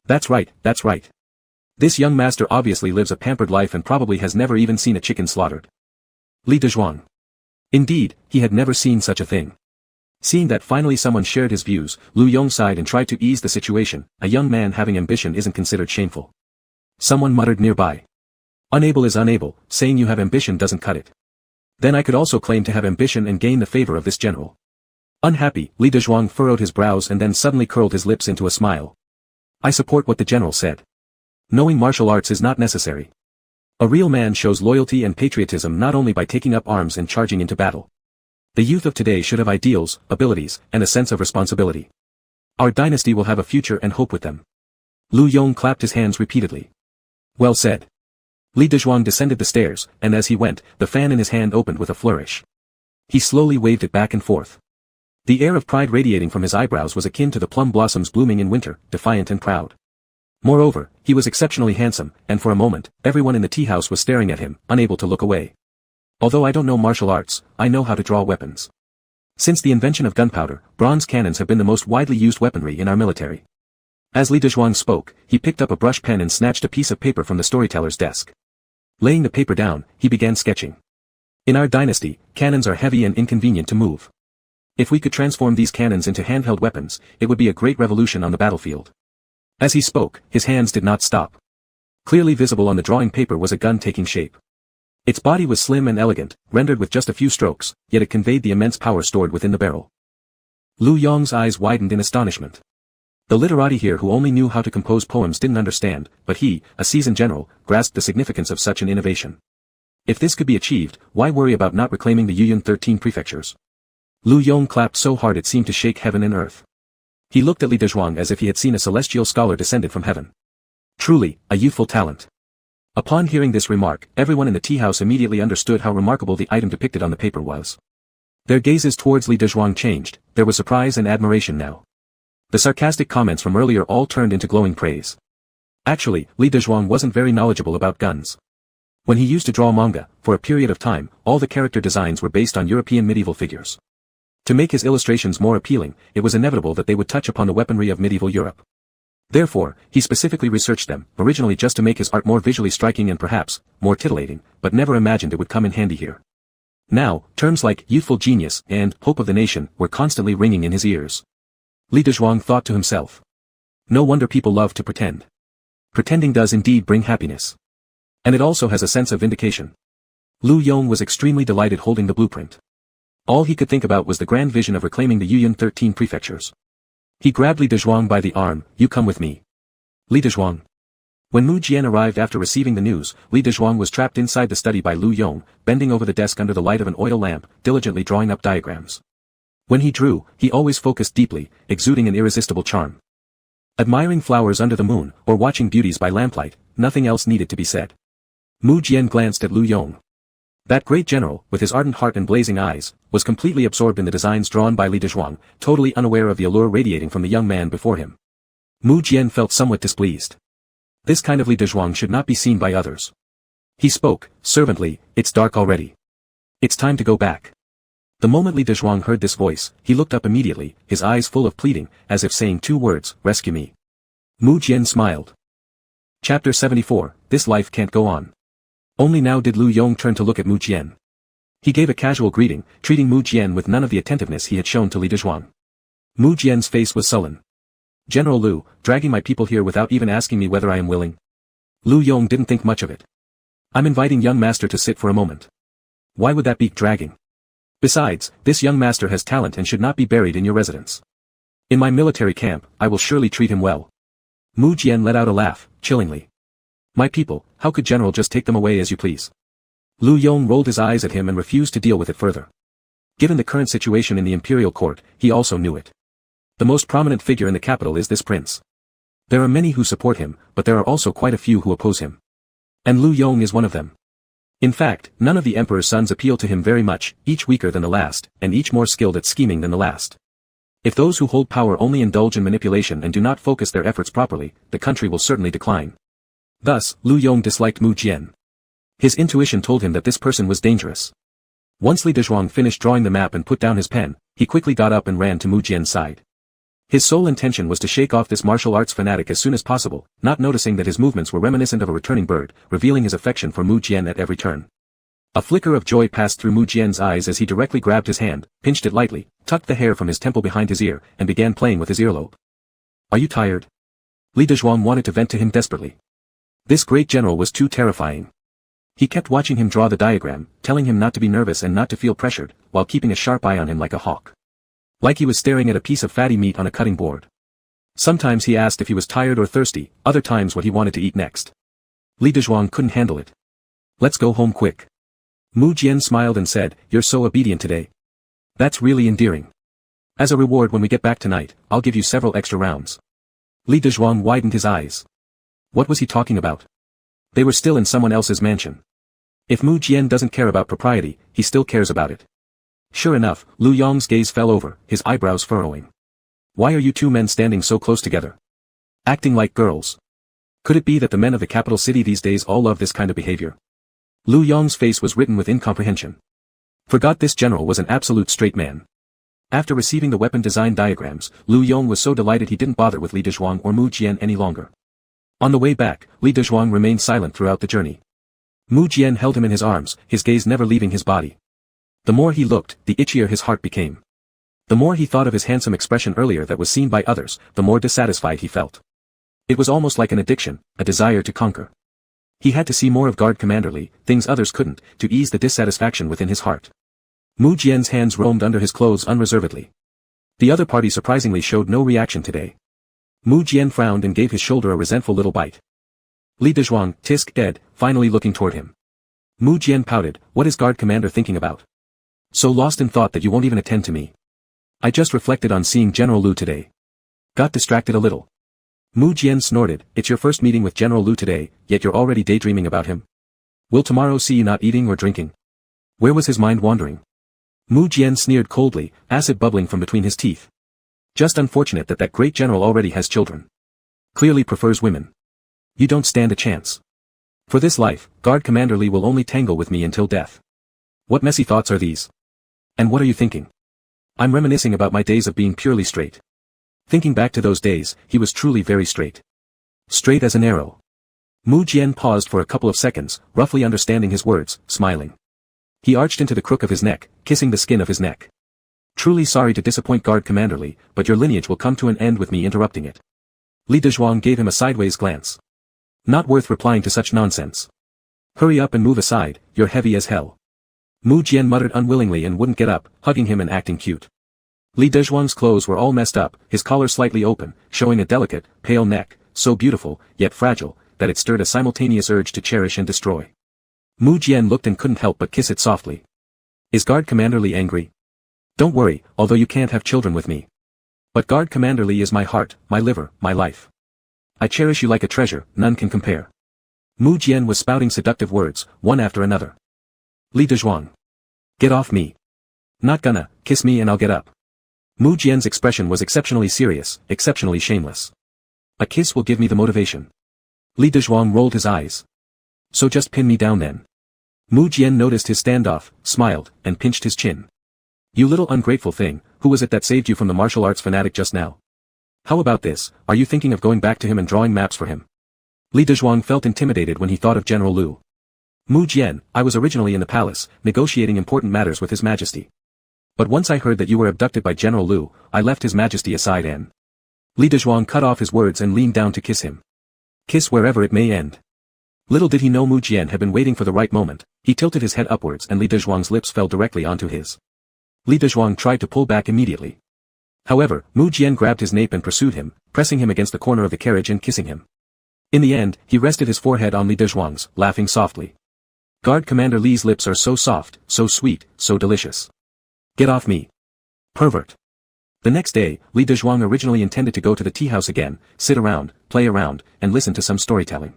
That's right, that's right. This young master obviously lives a pampered life and probably has never even seen a chicken slaughtered. Li Dezhuang. Indeed, he had never seen such a thing. Seeing that finally someone shared his views, Lu Yong sighed and tried to ease the situation. A young man having ambition isn't considered shameful. Someone muttered nearby. Unable is unable, saying you have ambition doesn't cut it. Then I could also claim to have ambition and gain the favor of this general. Unhappy, Li Dezhuang furrowed his brows and then suddenly curled his lips into a smile. I support what the general said. Knowing martial arts is not necessary. A real man shows loyalty and patriotism not only by taking up arms and charging into battle. The youth of today should have ideals, abilities, and a sense of responsibility. Our dynasty will have a future and hope with them. Lu Yong clapped his hands repeatedly. Well said. Li Dezhuang descended the stairs, and as he went, the fan in his hand opened with a flourish. He slowly waved it back and forth. The air of pride radiating from his eyebrows was akin to the plum blossoms blooming in winter, defiant and proud. Moreover, he was exceptionally handsome, and for a moment, everyone in the tea house was staring at him, unable to look away. Although I don't know martial arts, I know how to draw weapons. Since the invention of gunpowder, bronze cannons have been the most widely used weaponry in our military. As Li Dezhuang spoke, he picked up a brush pen and snatched a piece of paper from the storyteller's desk. Laying the paper down, he began sketching. In our dynasty, cannons are heavy and inconvenient to move. If we could transform these cannons into handheld weapons, it would be a great revolution on the battlefield. As he spoke, his hands did not stop. Clearly visible on the drawing paper was a gun taking shape. Its body was slim and elegant, rendered with just a few strokes, yet it conveyed the immense power stored within the barrel. Lu Yong's eyes widened in astonishment. The literati here who only knew how to compose poems didn't understand, but he, a seasoned general, grasped the significance of such an innovation. If this could be achieved, why worry about not reclaiming the Yuyun 13 prefectures? Lu Yong clapped so hard it seemed to shake heaven and earth. He looked at Li Dezhuang as if he had seen a celestial scholar descended from heaven. Truly, a youthful talent. Upon hearing this remark, everyone in the tea house immediately understood how remarkable the item depicted on the paper was. Their gazes towards Li Dezhuang changed, there was surprise and admiration now. The sarcastic comments from earlier all turned into glowing praise. Actually, Li Dezhuang wasn't very knowledgeable about guns. When he used to draw manga, for a period of time, all the character designs were based on European medieval figures. To make his illustrations more appealing, it was inevitable that they would touch upon the weaponry of medieval Europe. Therefore, he specifically researched them, originally just to make his art more visually striking and perhaps, more titillating, but never imagined it would come in handy here. Now, terms like youthful genius and hope of the nation were constantly ringing in his ears. Li Dezhuang thought to himself. No wonder people love to pretend. Pretending does indeed bring happiness. And it also has a sense of vindication. Lu Yong was extremely delighted holding the blueprint. All he could think about was the grand vision of reclaiming the Yuyun 13 prefectures. He grabbed Li Dezhuang by the arm, you come with me. Li Dezhuang. When Mu Jian arrived after receiving the news, Li Dezhuang was trapped inside the study by Lu Yong, bending over the desk under the light of an oil lamp, diligently drawing up diagrams. When he drew, he always focused deeply, exuding an irresistible charm. Admiring flowers under the moon, or watching beauties by lamplight, nothing else needed to be said. Mu Jian glanced at Lu Yong. That great general, with his ardent heart and blazing eyes, was completely absorbed in the designs drawn by Li Dezhuang, totally unaware of the allure radiating from the young man before him. Mu Jian felt somewhat displeased. This kind of Li Dezhuang should not be seen by others. He spoke, servantly, it's dark already. It's time to go back. The moment Li Dezhuang heard this voice, he looked up immediately, his eyes full of pleading, as if saying two words, rescue me. Mu Jian smiled. Chapter 74, This Life Can't Go On. Only now did Lu Yong turn to look at Mu Jian. He gave a casual greeting, treating Mu Jian with none of the attentiveness he had shown to Li Dezhuang. Mu Jian's face was sullen. General Lu, dragging my people here without even asking me whether I am willing. Lu Yong didn't think much of it. I'm inviting young master to sit for a moment. Why would that be dragging? Besides, this young master has talent and should not be buried in your residence. In my military camp, I will surely treat him well. Mu Jian let out a laugh, chillingly. My people, how could General just take them away as you please? Lu Yong rolled his eyes at him and refused to deal with it further. Given the current situation in the imperial court, he also knew it. The most prominent figure in the capital is this prince. There are many who support him, but there are also quite a few who oppose him. And Lu Yong is one of them. In fact, none of the emperor's sons appeal to him very much, each weaker than the last, and each more skilled at scheming than the last. If those who hold power only indulge in manipulation and do not focus their efforts properly, the country will certainly decline. Thus, Lu Yong disliked Mu Jian. His intuition told him that this person was dangerous. Once Li Dezhuang finished drawing the map and put down his pen, he quickly got up and ran to Mu Jian's side. His sole intention was to shake off this martial arts fanatic as soon as possible, not noticing that his movements were reminiscent of a returning bird, revealing his affection for Mu Jian at every turn. A flicker of joy passed through Mu Jian's eyes as he directly grabbed his hand, pinched it lightly, tucked the hair from his temple behind his ear, and began playing with his earlobe. Are you tired? Li Dezhuang wanted to vent to him desperately. This great general was too terrifying. He kept watching him draw the diagram, telling him not to be nervous and not to feel pressured, while keeping a sharp eye on him like a hawk. Like he was staring at a piece of fatty meat on a cutting board. Sometimes he asked if he was tired or thirsty, other times what he wanted to eat next. Li Dezhuang couldn't handle it. Let's go home quick. Mu Jian smiled and said, you're so obedient today. That's really endearing. As a reward when we get back tonight, I'll give you several extra rounds. Li Dezhuang widened his eyes. What was he talking about? They were still in someone else's mansion. If Mu Jian doesn't care about propriety, he still cares about it. Sure enough, Lu Yong's gaze fell over, his eyebrows furrowing. Why are you two men standing so close together? Acting like girls. Could it be that the men of the capital city these days all love this kind of behavior? Lu Yong's face was written with incomprehension. Forgot this general was an absolute straight man. After receiving the weapon design diagrams, Lu Yong was so delighted he didn't bother with Li Dezhuang or Mu Jian any longer. On the way back, Li Dezhuang remained silent throughout the journey. Mu Jian held him in his arms, his gaze never leaving his body. The more he looked, the itchier his heart became. The more he thought of his handsome expression earlier that was seen by others, the more dissatisfied he felt. It was almost like an addiction, a desire to conquer. He had to see more of Guard Commander Li, things others couldn't, to ease the dissatisfaction within his heart. Mu Jian's hands roamed under his clothes unreservedly. The other party surprisingly showed no reaction today. Mu Jian frowned and gave his shoulder a resentful little bite. Li Dezhuang, tisk, ed, finally looking toward him. Mu Jian pouted, what is Guard Commander thinking about? So lost in thought that you won't even attend to me. I just reflected on seeing General Lu today. Got distracted a little. Mu Jian snorted, it's your first meeting with General Lu today, yet you're already daydreaming about him. Will tomorrow see you not eating or drinking? Where was his mind wandering? Mu Jian sneered coldly, acid bubbling from between his teeth. Just unfortunate that that great general already has children. Clearly prefers women. You don't stand a chance. For this life, Guard Commander Li will only tangle with me until death. What messy thoughts are these? And what are you thinking? I'm reminiscing about my days of being purely straight. Thinking back to those days, he was truly very straight. Straight as an arrow. Mu Jian paused for a couple of seconds, roughly understanding his words, smiling. He arched into the crook of his neck, kissing the skin of his neck. Truly sorry to disappoint Guard Commander Li, but your lineage will come to an end with me interrupting it. Li Dezhuang gave him a sideways glance. Not worth replying to such nonsense. Hurry up and move aside, you're heavy as hell. Mu Jian muttered unwillingly and wouldn't get up, hugging him and acting cute. Li Dezhuang's clothes were all messed up, his collar slightly open, showing a delicate, pale neck, so beautiful, yet fragile, that it stirred a simultaneous urge to cherish and destroy. Mu Jian looked and couldn't help but kiss it softly. Is Guard Commander Li angry? Don't worry, although you can't have children with me. But Guard Commander Li is my heart, my liver, my life. I cherish you like a treasure, none can compare. Mu Jian was spouting seductive words, one after another. Li Dezhuang. Get off me. Not gonna, kiss me and I'll get up. Mu Jian's expression was exceptionally serious, exceptionally shameless. A kiss will give me the motivation. Li Dezhuang rolled his eyes. So just pin me down then. Mu Jian noticed his standoff, smiled, and pinched his chin. You little ungrateful thing, who was it that saved you from the martial arts fanatic just now? How about this, are you thinking of going back to him and drawing maps for him? Li Dezhuang felt intimidated when he thought of General Lu. Mu Jian, I was originally in the palace, negotiating important matters with His Majesty. But once I heard that you were abducted by General Lu, I left His Majesty aside and... Li Dezhuang cut off his words and leaned down to kiss him. Kiss wherever it may end. Little did he know Mu Jian had been waiting for the right moment, he tilted his head upwards and Li Dezhuang's lips fell directly onto his. Li Dezhuang tried to pull back immediately. However, Mu Jian grabbed his nape and pursued him, pressing him against the corner of the carriage and kissing him. In the end, he rested his forehead on Li Dezhuang's, laughing softly. Guard Commander Li's lips are so soft, so sweet, so delicious. Get off me. Pervert. The next day, Li Dezhuang originally intended to go to the tea house again, sit around, play around, and listen to some storytelling.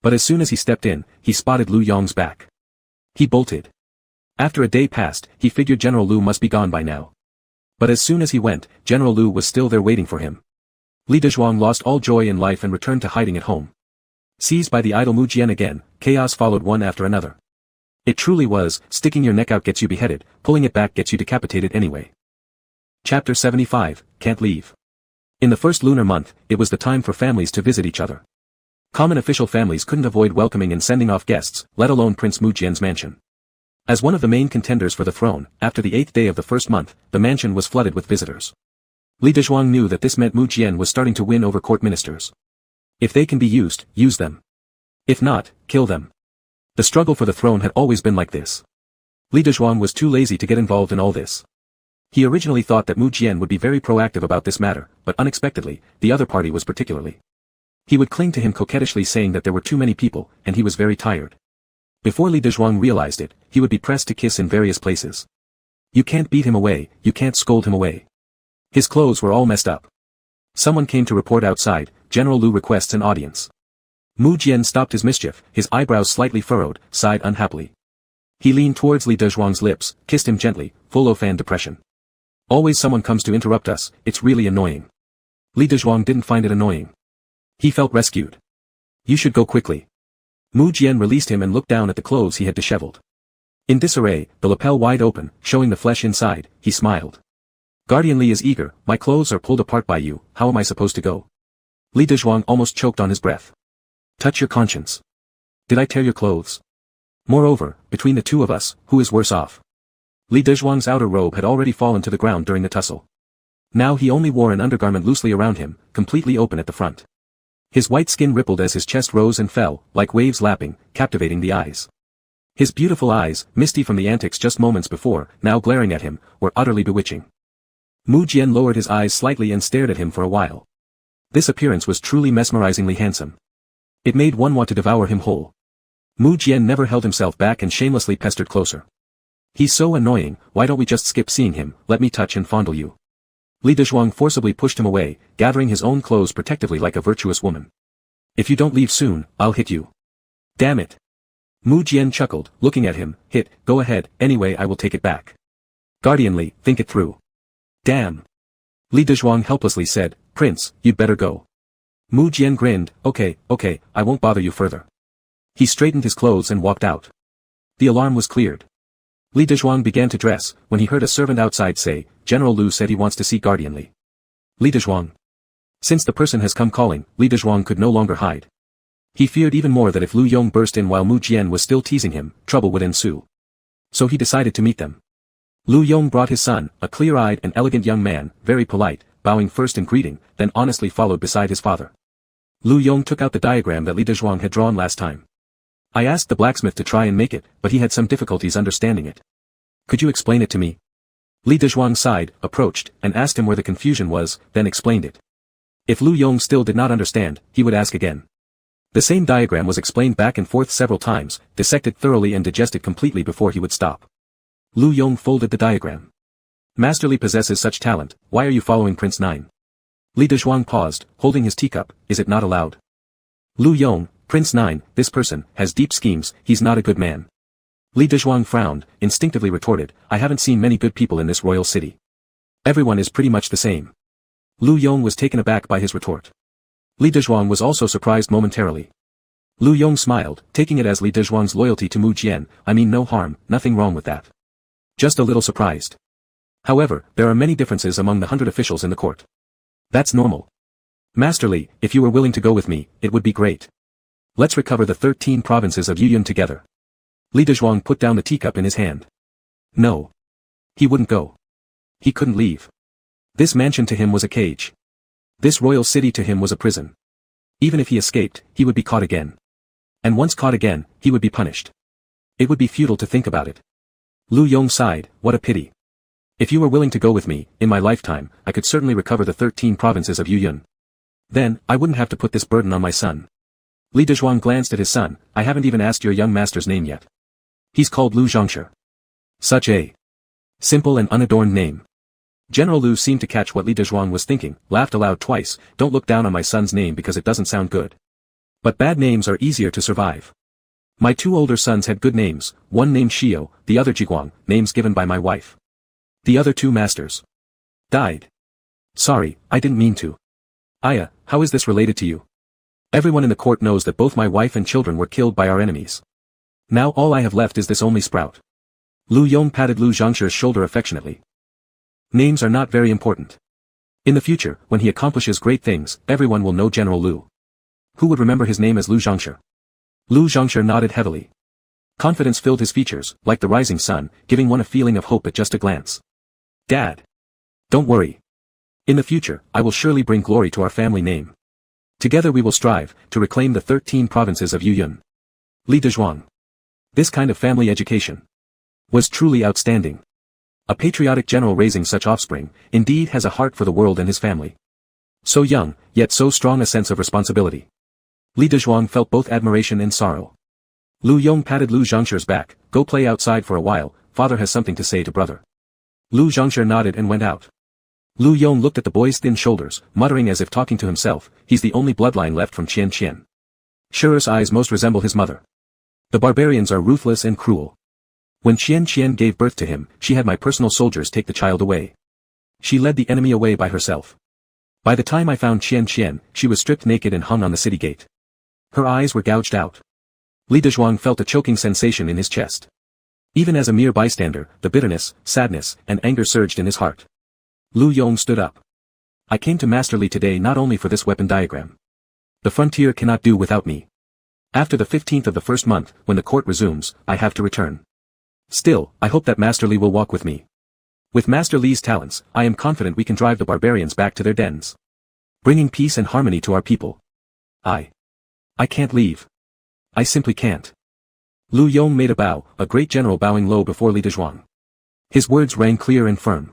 But as soon as he stepped in, he spotted Lu Yong's back. He bolted. After a day passed, he figured General Lu must be gone by now. But as soon as he went, General Lu was still there waiting for him. Li Dezhuang lost all joy in life and returned to hiding at home. Seized by the idol Mu Jian again, chaos followed one after another. It truly was, sticking your neck out gets you beheaded, pulling it back gets you decapitated anyway. Chapter 75, Can't Leave. In the first lunar month, it was the time for families to visit each other. Common official families couldn't avoid welcoming and sending off guests, let alone Prince Mu Jian's mansion. As one of the main contenders for the throne, after the 8th day of the first month, the mansion was flooded with visitors. Li Dezhuang knew that this meant Mu Jian was starting to win over court ministers. If they can be used, use them. If not, kill them. The struggle for the throne had always been like this. Li Dezhuang was too lazy to get involved in all this. He originally thought that Mu Jian would be very proactive about this matter, but unexpectedly, the other party was particularly. He would cling to him coquettishly saying that there were too many people, and he was very tired. Before Li Dezhuang realized it, he would be pressed to kiss in various places. You can't beat him away, you can't scold him away. His clothes were all messed up. Someone came to report outside, General Lu requests an audience. Mu Jian stopped his mischief, his eyebrows slightly furrowed, sighed unhappily. He leaned towards Li Dezhuang's lips, kissed him gently, full of fan depression. Always someone comes to interrupt us, it's really annoying. Li Dezhuang didn't find it annoying. He felt rescued. You should go quickly. Mu Jian released him and looked down at the clothes he had disheveled. In disarray, the lapel wide open, showing the flesh inside, he smiled. Guardian Li is eager, my clothes are pulled apart by you, how am I supposed to go? Li Dezhuang almost choked on his breath. Touch your conscience. Did I tear your clothes? Moreover, between the two of us, who is worse off? Li Dezhuang's outer robe had already fallen to the ground during the tussle. Now he only wore an undergarment loosely around him, completely open at the front. His white skin rippled as his chest rose and fell, like waves lapping, captivating the eyes. His beautiful eyes, misty from the antics just moments before, now glaring at him, were utterly bewitching. Mu Jian lowered his eyes slightly and stared at him for a while. This appearance was truly mesmerizingly handsome. It made one want to devour him whole. Mu Jian never held himself back and shamelessly pestered closer. He's so annoying, why don't we just skip seeing him, let me touch and fondle you. Li Dezhuang forcibly pushed him away, gathering his own clothes protectively like a virtuous woman. If you don't leave soon, I'll hit you. Damn it. Mu Jian chuckled, looking at him, hit, go ahead, anyway I will take it back. Guardian Li, think it through. Damn. Li Dezhuang helplessly said, Prince, you'd better go. Mu Jian grinned, okay, I won't bother you further. He straightened his clothes and walked out. The alarm was cleared. Li Dezhuang began to dress, when he heard a servant outside say, General Lu said he wants to see Guardian Li. Li Dezhuang. Since the person has come calling, Li Dezhuang could no longer hide. He feared even more that if Lu Yong burst in while Mu Jian was still teasing him, trouble would ensue. So he decided to meet them. Lu Yong brought his son, a clear-eyed and elegant young man, very polite, bowing first in greeting, then honestly followed beside his father. Lu Yong took out the diagram that Li Dezhuang had drawn last time. I asked the blacksmith to try and make it, but he had some difficulties understanding it. Could you explain it to me? Li Dezhuang sighed, approached, and asked him where the confusion was, then explained it. If Lu Yong still did not understand, he would ask again. The same diagram was explained back and forth several times, dissected thoroughly and digested completely before he would stop. Lu Yong folded the diagram. Master Li possesses such talent, why are you following Prince 9? Li Dezhuang paused, holding his teacup, is it not allowed? Lu Yong, Prince 9, this person, has deep schemes, he's not a good man. Li Dezhuang frowned, instinctively retorted, I haven't seen many good people in this royal city. Everyone is pretty much the same. Lu Yong was taken aback by his retort. Li Dezhuang was also surprised momentarily. Lu Yong smiled, taking it as Li Dezhuang's loyalty to Mu Jian, I mean no harm, nothing wrong with that. Just a little surprised. However, there are many differences among the 100 officials in the court. That's normal. Master Li, if you were willing to go with me, it would be great. Let's recover the 13 provinces of Yuyun together. Li Dezhuang put down the teacup in his hand. No. He wouldn't go. He couldn't leave. This mansion to him was a cage. This royal city to him was a prison. Even if he escaped, he would be caught again. And once caught again, he would be punished. It would be futile to think about it. Lu Yong sighed, what a pity. If you were willing to go with me, in my lifetime, I could certainly recover the 13 provinces of Yuyun. Then, I wouldn't have to put this burden on my son. Li Dezhuang glanced at his son, I haven't even asked your young master's name yet. He's called Lu Zhongshi. Such a simple and unadorned name. General Lu seemed to catch what Li Dezhuang was thinking, laughed aloud twice. Don't look down on my son's name because it doesn't sound good. But bad names are easier to survive. My 2 older sons had good names, one named Xiao, the other Jiguang, names given by my wife. The other 2 masters died. Sorry, I didn't mean to. Aya, how is this related to you? Everyone in the court knows that both my wife and children were killed by our enemies. Now all I have left is this only sprout. Lu Yong patted Lu Zhongshi's shoulder affectionately. Names are not very important. In the future, when he accomplishes great things, everyone will know General Lu. Who would remember his name as Lu Zhongshi? Lu Zhongshi nodded heavily. Confidence filled his features, like the rising sun, giving one a feeling of hope at just a glance. Dad. Don't worry. In the future, I will surely bring glory to our family name. Together we will strive to reclaim the 13 provinces of Yuyun. Li Dezhuang. This kind of family education was truly outstanding. A patriotic general raising such offspring, indeed has a heart for the world and his family. So young, yet so strong a sense of responsibility. Li Dezhuang felt both admiration and sorrow. Lu Yong patted Lu Zhongshi's back. Go play outside for a while, father has something to say to brother. Lu Zhongshi nodded and went out. Lu Yong looked at the boy's thin shoulders, muttering as if talking to himself, he's the only bloodline left from Qian Qian. Shi's eyes most resemble his mother. The barbarians are ruthless and cruel. When Qian Qian gave birth to him, she had my personal soldiers take the child away. She led the enemy away by herself. By the time I found Qian Qian, she was stripped naked and hung on the city gate. Her eyes were gouged out. Li Dezhuang felt a choking sensation in his chest. Even as a mere bystander, the bitterness, sadness, and anger surged in his heart. Lu Yong stood up. I came to Master Li today not only for this weapon diagram. The frontier cannot do without me. After the 15th of the first month, when the court resumes, I have to return. Still, I hope that Master Li will walk with me. With Master Li's talents, I am confident we can drive the barbarians back to their dens, bringing peace and harmony to our people. I can't leave. I simply can't. Lu Yong made a bow, a great general bowing low before Li Dezhuang. His words rang clear and firm.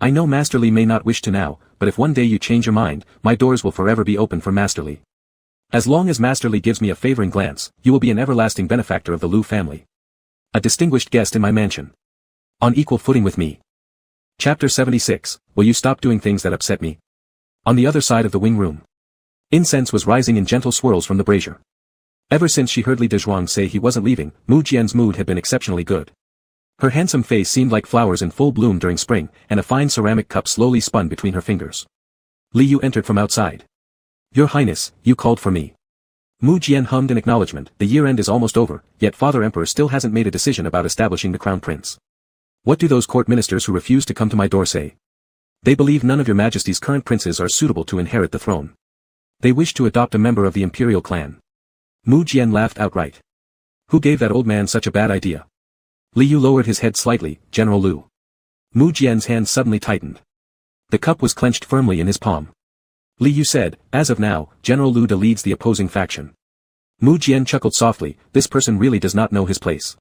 I know Master Li may not wish to now, but if one day you change your mind, my doors will forever be open for Master Li. As long as Master Li gives me a favoring glance, you will be an everlasting benefactor of the Lu family. A distinguished guest in my mansion. On equal footing with me. Chapter 76, Will you stop doing things that upset me? On the other side of the wing room. Incense was rising in gentle swirls from the brazier. Ever since she heard Li Dezhuang say he wasn't leaving, Mu Jian's mood had been exceptionally good. Her handsome face seemed like flowers in full bloom during spring, and a fine ceramic cup slowly spun between her fingers. Li Yu entered from outside. Your Highness, you called for me. Mu Jian hummed in acknowledgement. The year-end is almost over, yet Father Emperor still hasn't made a decision about establishing the crown prince. What do those court ministers who refuse to come to my door say? They believe none of your majesty's current princes are suitable to inherit the throne. They wish to adopt a member of the imperial clan. Mu Jian laughed outright. Who gave that old man such a bad idea? Li Yu lowered his head slightly. General Lu. Mu Jian's hand suddenly tightened. The cup was clenched firmly in his palm. Li Yu said, as of now, General Lu leads the opposing faction. Mu Jian chuckled softly, this person really does not know his place.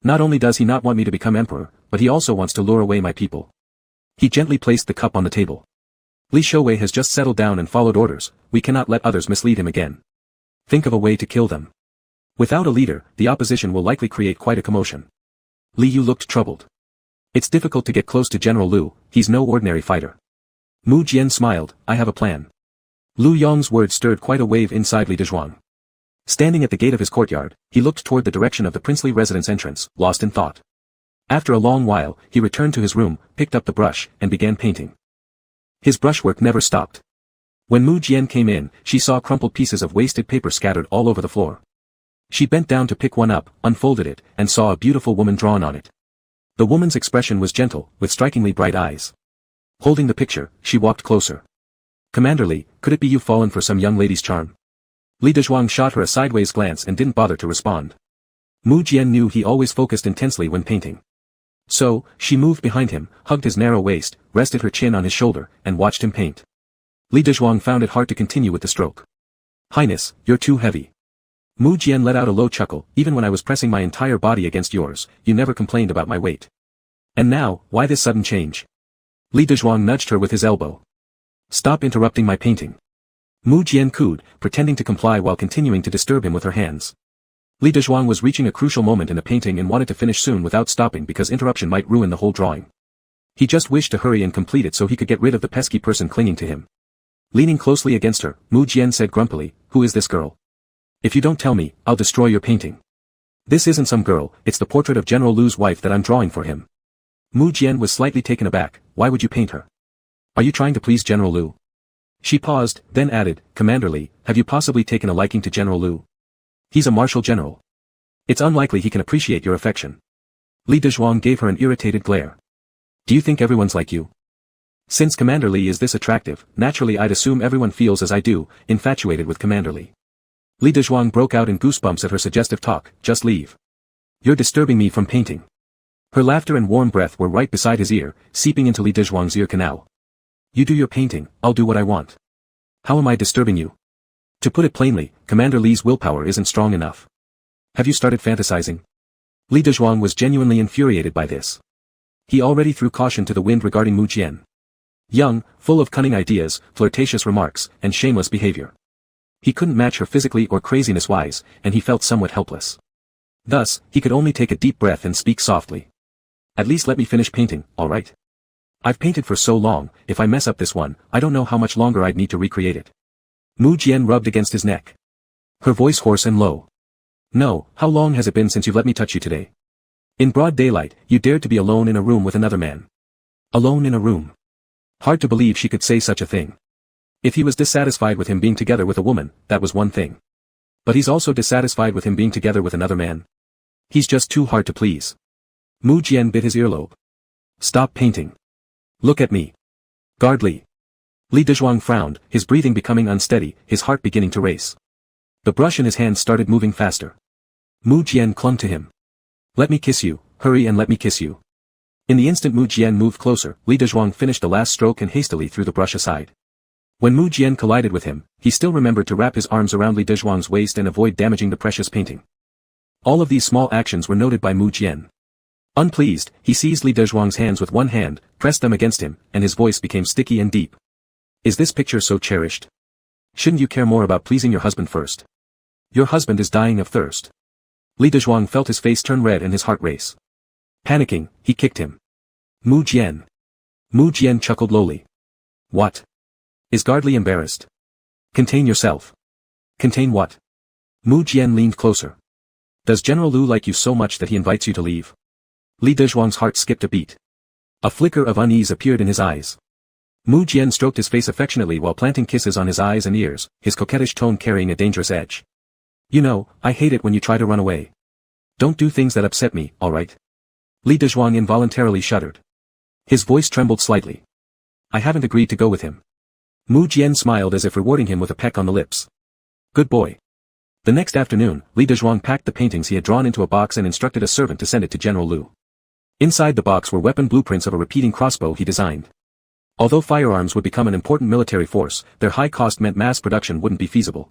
Not only does he not want me to become emperor, but he also wants to lure away my people. He gently placed the cup on the table. Li Shouwei has just settled down and followed orders, we cannot let others mislead him again. Think of a way to kill them. Without a leader, the opposition will likely create quite a commotion. Li Yu looked troubled. It's difficult to get close to General Lu, he's no ordinary fighter. Mu Jian smiled, I have a plan. Lu Yong's words stirred quite a wave inside Li Dezhuang. Standing at the gate of his courtyard, he looked toward the direction of the princely residence entrance, lost in thought. After a long while, he returned to his room, picked up the brush, and began painting. His brushwork never stopped. When Mu Jian came in, she saw crumpled pieces of wasted paper scattered all over the floor. She bent down to pick one up, unfolded it, and saw a beautiful woman drawn on it. The woman's expression was gentle, with strikingly bright eyes. Holding the picture, she walked closer. Commander Li, could it be you've fallen for some young lady's charm? Li Dezhuang shot her a sideways glance and didn't bother to respond. Mu Jian knew he always focused intensely when painting. So, she moved behind him, hugged his narrow waist, rested her chin on his shoulder, and watched him paint. Li Dezhuang found it hard to continue with the stroke. Highness, you're too heavy. Mu Jian let out a low chuckle, even when I was pressing my entire body against yours, you never complained about my weight. And now, why this sudden change? Li Dezhuang nudged her with his elbow. Stop interrupting my painting. Mu Jian cooed, pretending to comply while continuing to disturb him with her hands. Li Dezhuang was reaching a crucial moment in the painting and wanted to finish soon without stopping because interruption might ruin the whole drawing. He just wished to hurry and complete it so he could get rid of the pesky person clinging to him. Leaning closely against her, Mu Jian said grumpily, "Who is this girl? If you don't tell me, I'll destroy your painting." "This isn't some girl, it's the portrait of General Lu's wife that I'm drawing for him." Mu Jian was slightly taken aback. "Why would you paint her? Are you trying to please General Lu?" She paused, then added, "Commander Li, have you possibly taken a liking to General Lu? He's a martial general. It's unlikely he can appreciate your affection." Li Dezhuang gave her an irritated glare. "Do you think everyone's like you? Since Commander Li is this attractive, naturally I'd assume everyone feels as I do, infatuated with Commander Li." Li Dezhuang broke out in goosebumps at her suggestive talk. "Just leave. You're disturbing me from painting." Her laughter and warm breath were right beside his ear, seeping into Li Dezhuang's ear canal. "You do your painting, I'll do what I want. How am I disturbing you? To put it plainly, Commander Li's willpower isn't strong enough. Have you started fantasizing?" Li Dezhuang was genuinely infuriated by this. He already threw caution to the wind regarding Mu Jian. Young, full of cunning ideas, flirtatious remarks, and shameless behavior. He couldn't match her physically or craziness-wise, and he felt somewhat helpless. Thus, he could only take a deep breath and speak softly. "At least let me finish painting, all right? I've painted for so long, if I mess up this one, I don't know how much longer I'd need to recreate it." Mu Jian rubbed against his neck. Her voice hoarse and low. "No, how long has it been since you've let me touch you today? In broad daylight, you dared to be alone in a room with another man. Alone in a room." Hard to believe she could say such a thing. If he was dissatisfied with him being together with a woman, that was one thing. But he's also dissatisfied with him being together with another man. He's just too hard to please. Mu Jian bit his earlobe. "Stop painting. Look at me. Guard Li." Li Dezhuang frowned, his breathing becoming unsteady, his heart beginning to race. The brush in his hand started moving faster. Mu Jian clung to him. "Let me kiss you, hurry and let me kiss you." In the instant Mu Jian moved closer, Li Dezhuang finished the last stroke and hastily threw the brush aside. When Mu Jian collided with him, he still remembered to wrap his arms around Li Dezhuang's waist and avoid damaging the precious painting. All of these small actions were noted by Mu Jian. Unpleased, he seized Li Dezhuang's hands with one hand, pressed them against him, and his voice became sticky and deep. "Is this picture so cherished? Shouldn't you care more about pleasing your husband first? Your husband is dying of thirst." Li Dezhuang felt his face turn red and his heart race. Panicking, he kicked him. "Mu Jian." Mu Jian chuckled lowly. "What? Is Guard Li embarrassed? Contain yourself." "Contain what?" Mu Jian leaned closer. "Does General Lu like you so much that he invites you to leave?" Li Dezhuang's heart skipped a beat. A flicker of unease appeared in his eyes. Mu Jian stroked his face affectionately while planting kisses on his eyes and ears, his coquettish tone carrying a dangerous edge. "You know, I hate it when you try to run away. Don't do things that upset me, all right?" Li Dezhuang involuntarily shuddered. His voice trembled slightly. "I haven't agreed to go with him." Mu Jian smiled as if rewarding him with a peck on the lips. "Good boy." The next afternoon, Li Dezhuang packed the paintings he had drawn into a box and instructed a servant to send it to General Lu. Inside the box were weapon blueprints of a repeating crossbow he designed. Although firearms would become an important military force, their high cost meant mass production wouldn't be feasible.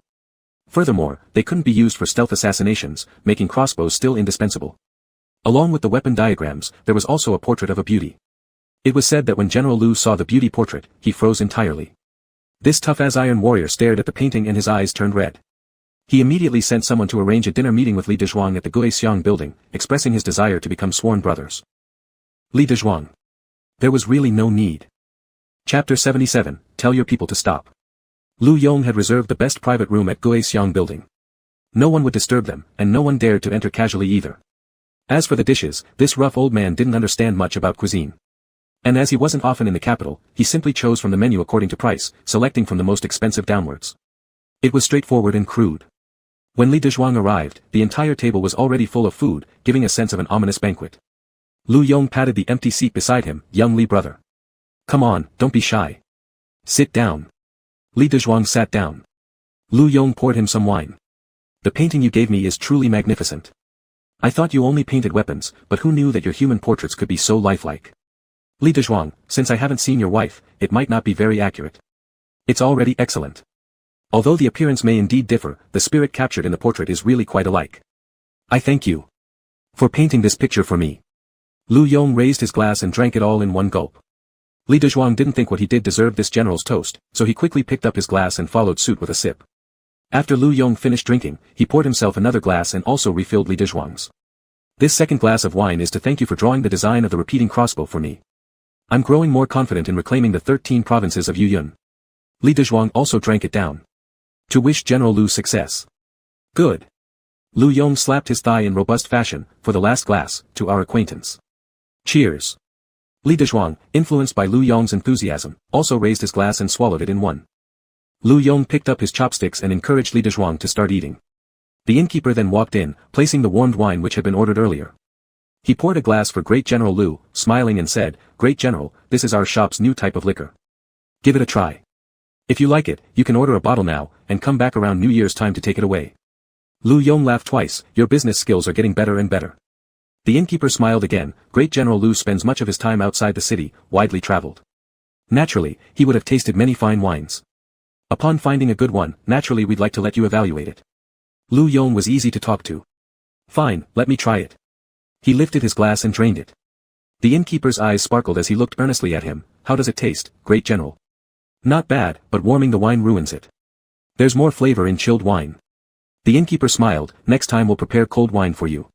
Furthermore, they couldn't be used for stealth assassinations, making crossbows still indispensable. Along with the weapon diagrams, there was also a portrait of a beauty. It was said that when General Lu saw the beauty portrait, he froze entirely. This tough-as-iron warrior stared at the painting and his eyes turned red. He immediately sent someone to arrange a dinner meeting with Li Dezhuang at the Guixiang building, expressing his desire to become sworn brothers. Li Dezhuang. There was really no need. Chapter 77, Tell your people to stop. Lu Yong had reserved the best private room at Guixiang building. No one would disturb them, and no one dared to enter casually either. As for the dishes, this rough old man didn't understand much about cuisine. And as he wasn't often in the capital, he simply chose from the menu according to price, selecting from the most expensive downwards. It was straightforward and crude. When Li Dezhuang arrived, the entire table was already full of food, giving a sense of an ominous banquet. Lu Yong patted the empty seat beside him. "Young Li brother. Come on, don't be shy. Sit down." Li Dezhuang sat down. Lu Yong poured him some wine. "The painting you gave me is truly magnificent. I thought you only painted weapons, but who knew that your human portraits could be so lifelike? Li Dezhuang, since I haven't seen your wife, it might not be very accurate. It's already excellent. Although the appearance may indeed differ, the spirit captured in the portrait is really quite alike. I thank you for painting this picture for me." Lu Yong raised his glass and drank it all in one gulp. Li Dezhuang didn't think what he did deserved this general's toast, so he quickly picked up his glass and followed suit with a sip. After Lu Yong finished drinking, he poured himself another glass and also refilled Li Dezhuang's. This second glass of wine is to thank you for drawing the design of the repeating crossbow for me. I'm growing more confident in reclaiming the 13 provinces of Yuyun. Li Dezhuang also drank it down. To wish General Lu success. Good. Lu Yong slapped his thigh in robust fashion, for the last glass, to our acquaintance. Cheers. Li Dezhuang, influenced by Lu Yong's enthusiasm, also raised his glass and swallowed it in one. Lu Yong picked up his chopsticks and encouraged Li Dezhuang to start eating. The innkeeper then walked in, placing the warmed wine which had been ordered earlier. He poured a glass for Great General Lu, smiling and said, "Great General, this is our shop's new type of liquor. Give it a try. If you like it, you can order a bottle now, and come back around New Year's time to take it away." Lu Yong laughed twice. "Your business skills are getting better and better." The innkeeper smiled again. Great General Lu spends much of his time outside the city, widely traveled. Naturally, he would have tasted many fine wines. Upon finding a good one, naturally we'd like to let you evaluate it. Lu Yong was easy to talk to. "Fine, let me try it." He lifted his glass and drained it. The innkeeper's eyes sparkled as he looked earnestly at him. "How does it taste, Great General?" "Not bad, but warming the wine ruins it. There's more flavor in chilled wine." The innkeeper smiled. "Next time we'll prepare cold wine for you."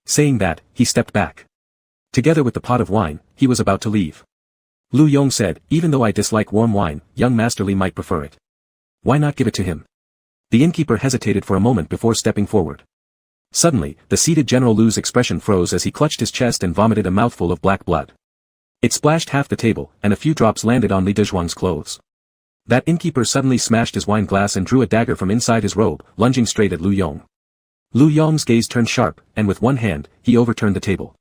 Saying that, he stepped back. Together with the pot of wine, he was about to leave. Lu Yong said, "Even though I dislike warm wine, young Master Li might prefer it. Why not give it to him?" The innkeeper hesitated for a moment before stepping forward. Suddenly, the seated General Lu's expression froze as he clutched his chest and vomited a mouthful of black blood. It splashed half the table, and a few drops landed on Li Dezhuang's clothes. That innkeeper suddenly smashed his wine glass and drew a dagger from inside his robe, lunging straight at Lu Yong. Lu Yong's gaze turned sharp, and with one hand, he overturned the table.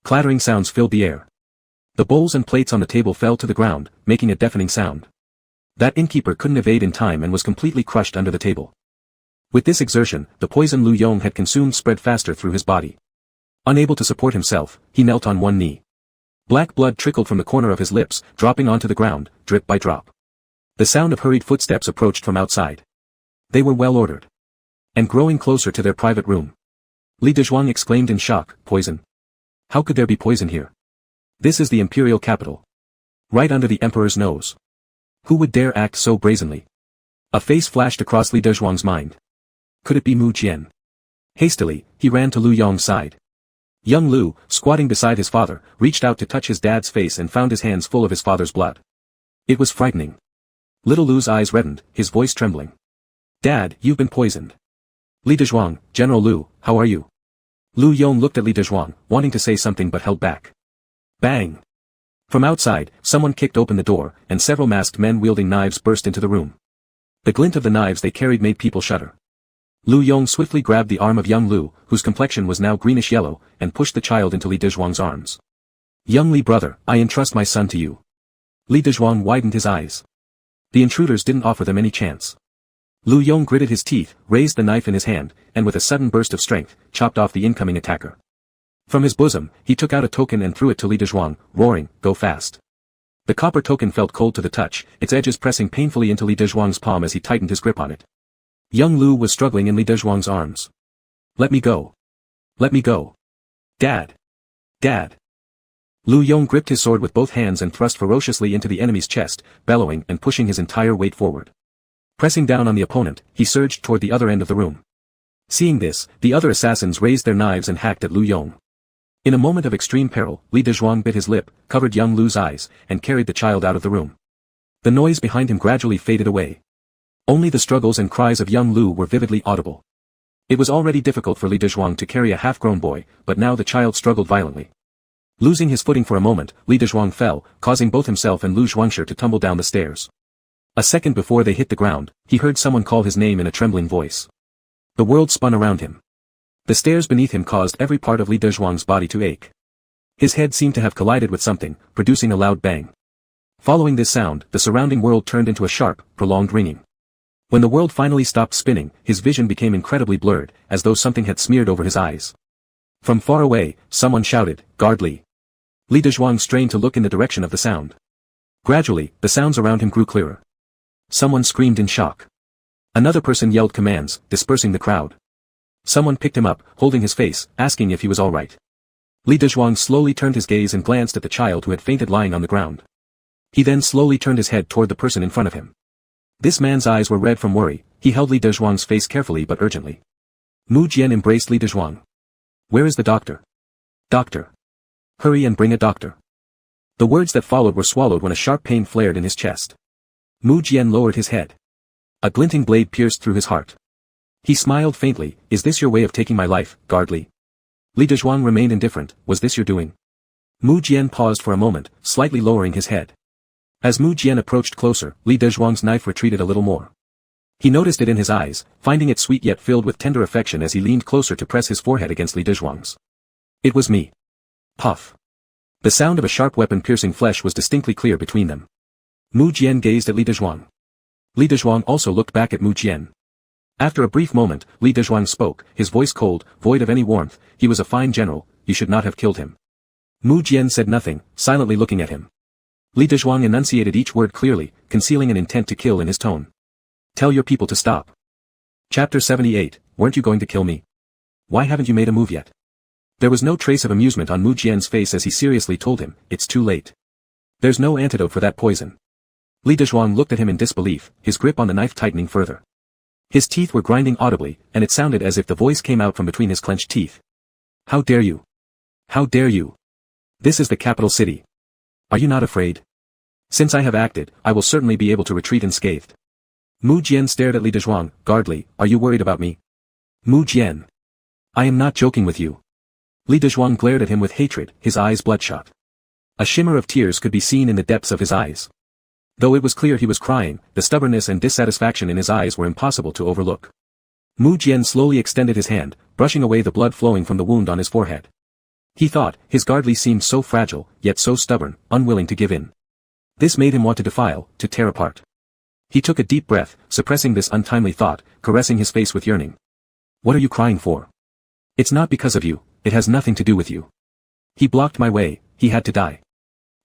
Clattering sounds filled the air. The bowls and plates on the table fell to the ground, making a deafening sound. That innkeeper couldn't evade in time and was completely crushed under the table. With this exertion, the poison Lu Yong had consumed spread faster through his body. Unable to support himself, he knelt on one knee. Black blood trickled from the corner of his lips, dropping onto the ground, drip by drop. The sound of hurried footsteps approached from outside. They were well ordered. And growing closer to their private room. Li Dezhuang exclaimed in shock, "Poison? How could there be poison here? This is the imperial capital. Right under the emperor's nose. Who would dare act so brazenly?" A face flashed across Li Dezhuang's mind. Could it be Mu Jian? Hastily, he ran to Lu Yong's side. Young Lu, squatting beside his father, reached out to touch his dad's face and found his hands full of his father's blood. It was frightening. Little Lu's eyes reddened, his voice trembling. "Dad, you've been poisoned." "Li Dezhuang, General Lu, how are you?" Lu Yong looked at Li Dezhuang, wanting to say something but held back. Bang! From outside, someone kicked open the door, and several masked men wielding knives burst into the room. The glint of the knives they carried made people shudder. Lu Yong swiftly grabbed the arm of young Lu, whose complexion was now greenish-yellow, and pushed the child into Li Dezhuang's arms. "Young Li brother, I entrust my son to you." Li Dezhuang widened his eyes. The intruders didn't offer them any chance. Lu Yong gritted his teeth, raised the knife in his hand, and with a sudden burst of strength, chopped off the incoming attacker. From his bosom, he took out a token and threw it to Li Dezhuang, roaring, "Go fast." The copper token felt cold to the touch, its edges pressing painfully into Li Dezhuang's palm as he tightened his grip on it. Young Lu was struggling in Li Dezhuang's arms. "Let me go. Let me go. Dad. Dad." Lu Yong gripped his sword with both hands and thrust ferociously into the enemy's chest, bellowing and pushing his entire weight forward. Pressing down on the opponent, he surged toward the other end of the room. Seeing this, the other assassins raised their knives and hacked at Lu Yong. In a moment of extreme peril, Li Dezhuang bit his lip, covered young Lu's eyes, and carried the child out of the room. The noise behind him gradually faded away. Only the struggles and cries of young Lu were vividly audible. It was already difficult for Li Dezhuang to carry a half-grown boy, but now the child struggled violently. Losing his footing for a moment, Li Dezhuang fell, causing both himself and Lu Zhuangshi to tumble down the stairs. A second before they hit the ground, he heard someone call his name in a trembling voice. The world spun around him. The stairs beneath him caused every part of Li Dezhuang's body to ache. His head seemed to have collided with something, producing a loud bang. Following this sound, the surrounding world turned into a sharp, prolonged ringing. When the world finally stopped spinning, his vision became incredibly blurred, as though something had smeared over his eyes. From far away, someone shouted, "Guard Li." Li Dezhuang strained to look in the direction of the sound. Gradually, the sounds around him grew clearer. Someone screamed in shock. Another person yelled commands, dispersing the crowd. Someone picked him up, holding his face, asking if he was all right. Li Dezhuang slowly turned his gaze and glanced at the child who had fainted lying on the ground. He then slowly turned his head toward the person in front of him. This man's eyes were red from worry, He held Li Dezhuang's face carefully but urgently. Mu Jian embraced Li Dezhuang. Where is the doctor? Doctor. Hurry and bring a doctor. The words that followed were swallowed when a sharp pain flared in his chest. Mu Jian lowered his head. A glinting blade pierced through his heart. He smiled faintly. Is this your way of taking my life, guard Li? Li Dezhuang remained indifferent. Was this your doing? Mu Jian paused for a moment, slightly lowering his head. As Mu Jian approached closer, Li Dezhuang's knife retreated a little more. He noticed it in his eyes, finding it sweet yet filled with tender affection as he leaned closer to press his forehead against Li Dezhuang's. It was me. Puff. The sound of a sharp weapon piercing flesh was distinctly clear between them. Mu Jian gazed at Li Dezhuang. Li Dezhuang also looked back at Mu Jian. After a brief moment, Li Dezhuang spoke, his voice cold, void of any warmth. He was a fine general, you should not have killed him. Mu Jian said nothing, silently looking at him. Li Dezhuang enunciated each word clearly, concealing an intent to kill in his tone. Tell your people to stop. Chapter 78, weren't you going to kill me? Why haven't you made a move yet? There was no trace of amusement on Mu Jian's face as he seriously told him, it's too late. There's no antidote for that poison. Li Dezhuang looked at him in disbelief, his grip on the knife tightening further. His teeth were grinding audibly, and it sounded as if the voice came out from between his clenched teeth. How dare you? How dare you? This is the capital city. Are you not afraid? Since I have acted, I will certainly be able to retreat unscathed. Mu Jian stared at Li Dezhuang. Guard Li, are you worried about me? Mu Jian. I am not joking with you. Li Dezhuang glared at him with hatred, his eyes bloodshot. A shimmer of tears could be seen in the depths of his eyes. Though it was clear he was crying, the stubbornness and dissatisfaction in his eyes were impossible to overlook. Mu Jian slowly extended his hand, brushing away the blood flowing from the wound on his forehead. He thought, his guard Li seemed so fragile, yet so stubborn, unwilling to give in. This made him want to defile, to tear apart. He took a deep breath, suppressing this untimely thought, caressing his face with yearning. What are you crying for? It's not because of you, it has nothing to do with you. He blocked my way, he had to die.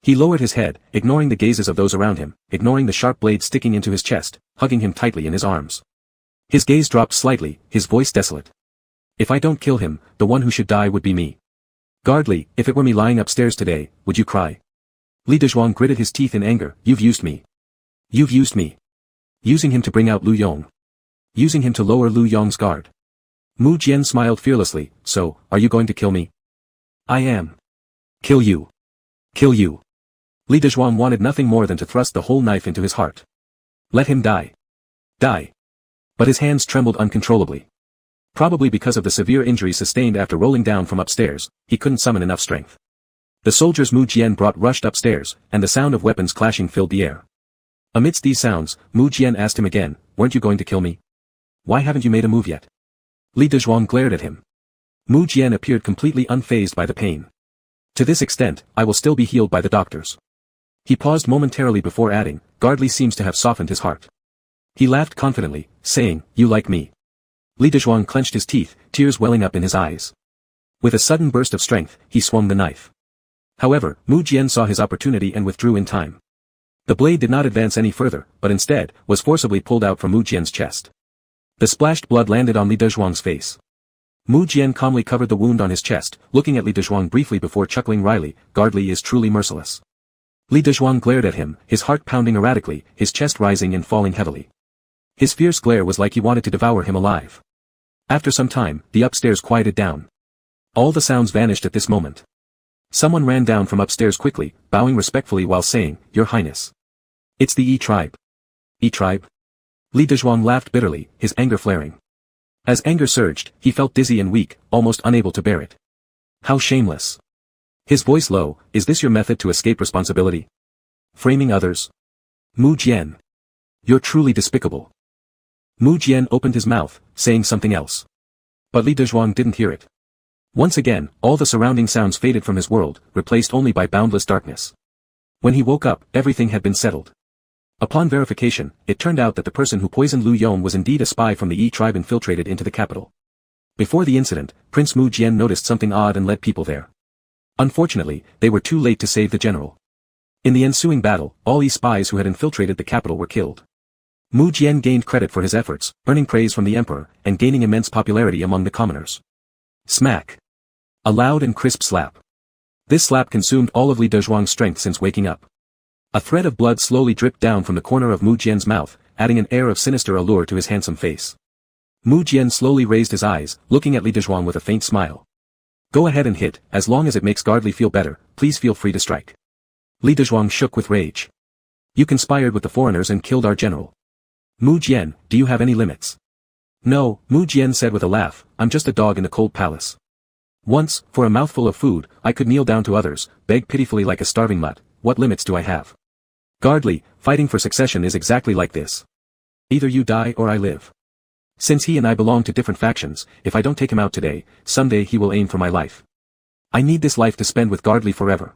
He lowered his head, ignoring the gazes of those around him, ignoring the sharp blade sticking into his chest, hugging him tightly in his arms. His gaze dropped slightly, his voice desolate. If I don't kill him, the one who should die would be me. Guard Li, if it were me lying upstairs today, would you cry? Li Dezhuang gritted his teeth in anger. You've used me. You've used me. Using him to bring out Lu Yong. Using him to lower Lu Yong's guard. Mu Jian smiled fearlessly. So, are you going to kill me? I am. Kill you. Kill you. Li Dezhuang wanted nothing more than to thrust the whole knife into his heart. Let him die. Die. But his hands trembled uncontrollably. Probably because of the severe injuries sustained after rolling down from upstairs, he couldn't summon enough strength. The soldiers Mu Jian brought rushed upstairs, and the sound of weapons clashing filled the air. Amidst these sounds, Mu Jian asked him again, weren't you going to kill me? Why haven't you made a move yet? Li Dezhuang glared at him. Mu Jian appeared completely unfazed by the pain. To this extent, I will still be healed by the doctors. He paused momentarily before adding, Guard Li seems to have softened his heart. He laughed confidently, saying, you like me. Li Dezhuang clenched his teeth, tears welling up in his eyes. With a sudden burst of strength, he swung the knife. However, Mu Jian saw his opportunity and withdrew in time. The blade did not advance any further, but instead, was forcibly pulled out from Mu Jian's chest. The splashed blood landed on Li Dezhuang's face. Mu Jian calmly covered the wound on his chest, looking at Li Dezhuang briefly before chuckling wryly, Guard Li is truly merciless. Li Dezhuang glared at him, his heart pounding erratically, his chest rising and falling heavily. His fierce glare was like he wanted to devour him alive. After some time, the upstairs quieted down. All the sounds vanished at this moment. Someone ran down from upstairs quickly, bowing respectfully while saying, Your Highness. It's the Yi tribe. Yi tribe? Li Dezhuang laughed bitterly, his anger flaring. As anger surged, he felt dizzy and weak, almost unable to bear it. How shameless. His voice low, is this your method to escape responsibility? Framing others? Mu Jian. You're truly despicable. Mu Jian opened his mouth, saying something else. But Li Dezhuang didn't hear it. Once again, all the surrounding sounds faded from his world, replaced only by boundless darkness. When he woke up, everything had been settled. Upon verification, it turned out that the person who poisoned Lu Yong was indeed a spy from the Yi tribe infiltrated into the capital. Before the incident, Prince Mu Jian noticed something odd and led people there. Unfortunately, they were too late to save the general. In the ensuing battle, all Yi spies who had infiltrated the capital were killed. Mu Jian gained credit for his efforts, earning praise from the emperor, and gaining immense popularity among the commoners. Smack. A loud and crisp slap. This slap consumed all of Li Dezhuang's strength since waking up. A thread of blood slowly dripped down from the corner of Mu Jian's mouth, adding an air of sinister allure to his handsome face. Mu Jian slowly raised his eyes, looking at Li Dezhuang with a faint smile. Go ahead and hit, as long as it makes Gardley feel better, please feel free to strike. Li Dezhuang shook with rage. You conspired with the foreigners and killed our general. Mu Jian, do you have any limits? No, Mu Jian said with a laugh, I'm just a dog in the cold palace. Once, for a mouthful of food, I could kneel down to others, beg pitifully like a starving mutt. What limits do I have? Gardley, fighting for succession is exactly like this. Either you die or I live. Since he and I belong to different factions, if I don't take him out today, someday he will aim for my life. I need this life to spend with Gardley forever.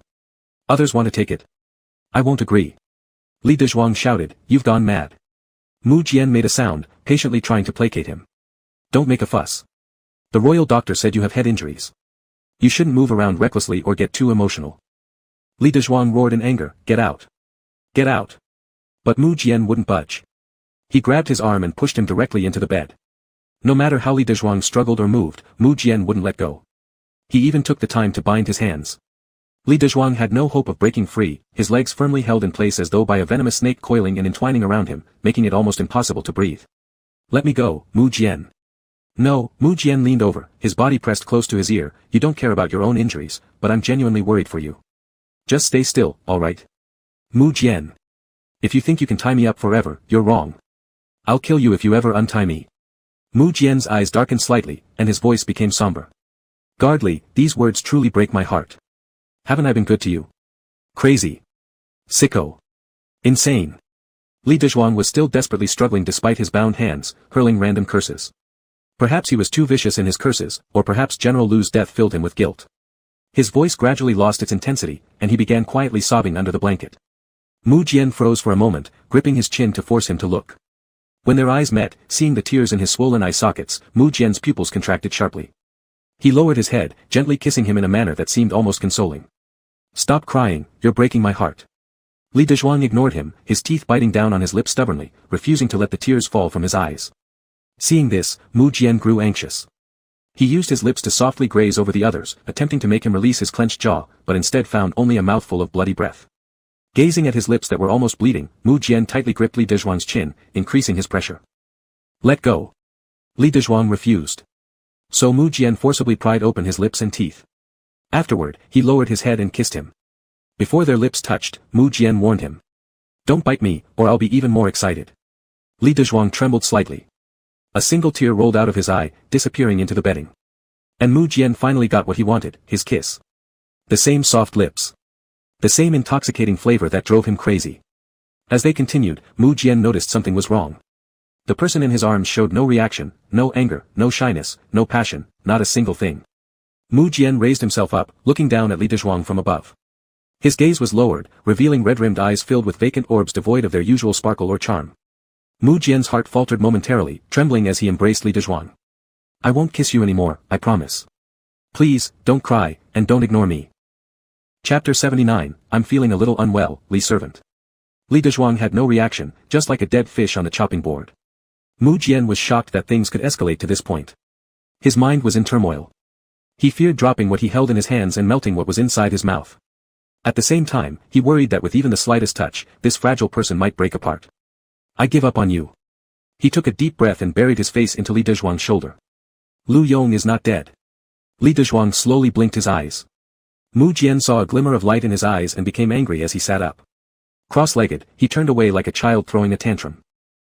Others want to take it. I won't agree. Li Dezhuang shouted, you've gone mad. Mu Jian made a sound, patiently trying to placate him. Don't make a fuss. The royal doctor said you have head injuries. You shouldn't move around recklessly or get too emotional. Li Dezhuang roared in anger, get out. Get out. But Mu Jian wouldn't budge. He grabbed his arm and pushed him directly into the bed. No matter how Li Dezhuang struggled or moved, Mu Jian wouldn't let go. He even took the time to bind his hands. Li Dezhuang had no hope of breaking free, his legs firmly held in place as though by a venomous snake coiling and entwining around him, making it almost impossible to breathe. Let me go, Mu Jian. No, Mu Jian leaned over, his body pressed close to his ear, you don't care about your own injuries, but I'm genuinely worried for you. Just stay still, alright? Mu Jian. If you think you can tie me up forever, you're wrong. I'll kill you if you ever untie me. Mu Jian's eyes darkened slightly, and his voice became somber. Gardley, these words truly break my heart. Haven't I been good to you? Crazy. Sicko. Insane. Li Dezhuang was still desperately struggling despite his bound hands, hurling random curses. Perhaps he was too vicious in his curses, or perhaps General Lu's death filled him with guilt. His voice gradually lost its intensity, and he began quietly sobbing under the blanket. Mu Jian froze for a moment, gripping his chin to force him to look. When their eyes met, seeing the tears in his swollen eye sockets, Mu Jian's pupils contracted sharply. He lowered his head, gently kissing him in a manner that seemed almost consoling. Stop crying, you're breaking my heart. Li Dezhuang ignored him, his teeth biting down on his lips stubbornly, refusing to let the tears fall from his eyes. Seeing this, Mu Jian grew anxious. He used his lips to softly graze over the others, attempting to make him release his clenched jaw, but instead found only a mouthful of bloody breath. Gazing at his lips that were almost bleeding, Mu Jian tightly gripped Li Dezhuang's chin, increasing his pressure. Let go. Li Dezhuang refused. So Mu Jian forcibly pried open his lips and teeth. Afterward, he lowered his head and kissed him. Before their lips touched, Mu Jian warned him. Don't bite me, or I'll be even more excited. Li Dezhuang trembled slightly. A single tear rolled out of his eye, disappearing into the bedding. And Mu Jian finally got what he wanted, his kiss. The same soft lips. The same intoxicating flavor that drove him crazy. As they continued, Mu Jian noticed something was wrong. The person in his arms showed no reaction, no anger, no shyness, no passion, not a single thing. Mu Jian raised himself up, looking down at Li Dezhuang from above. His gaze was lowered, revealing red-rimmed eyes filled with vacant orbs devoid of their usual sparkle or charm. Mu Jian's heart faltered momentarily, trembling as he embraced Li Dezhuang. I won't kiss you anymore, I promise. Please, don't cry, and don't ignore me. Chapter 79, I'm feeling a little unwell, Li servant. Li Dezhuang had no reaction, just like a dead fish on the chopping board. Mu Jian was shocked that things could escalate to this point. His mind was in turmoil. He feared dropping what he held in his hands and melting what was inside his mouth. At the same time, he worried that with even the slightest touch, this fragile person might break apart. I give up on you. He took a deep breath and buried his face into Li Dezhuang's shoulder. Lu Yong is not dead. Li Dezhuang slowly blinked his eyes. Mu Jian saw a glimmer of light in his eyes and became angry as he sat up. Cross-legged, he turned away like a child throwing a tantrum.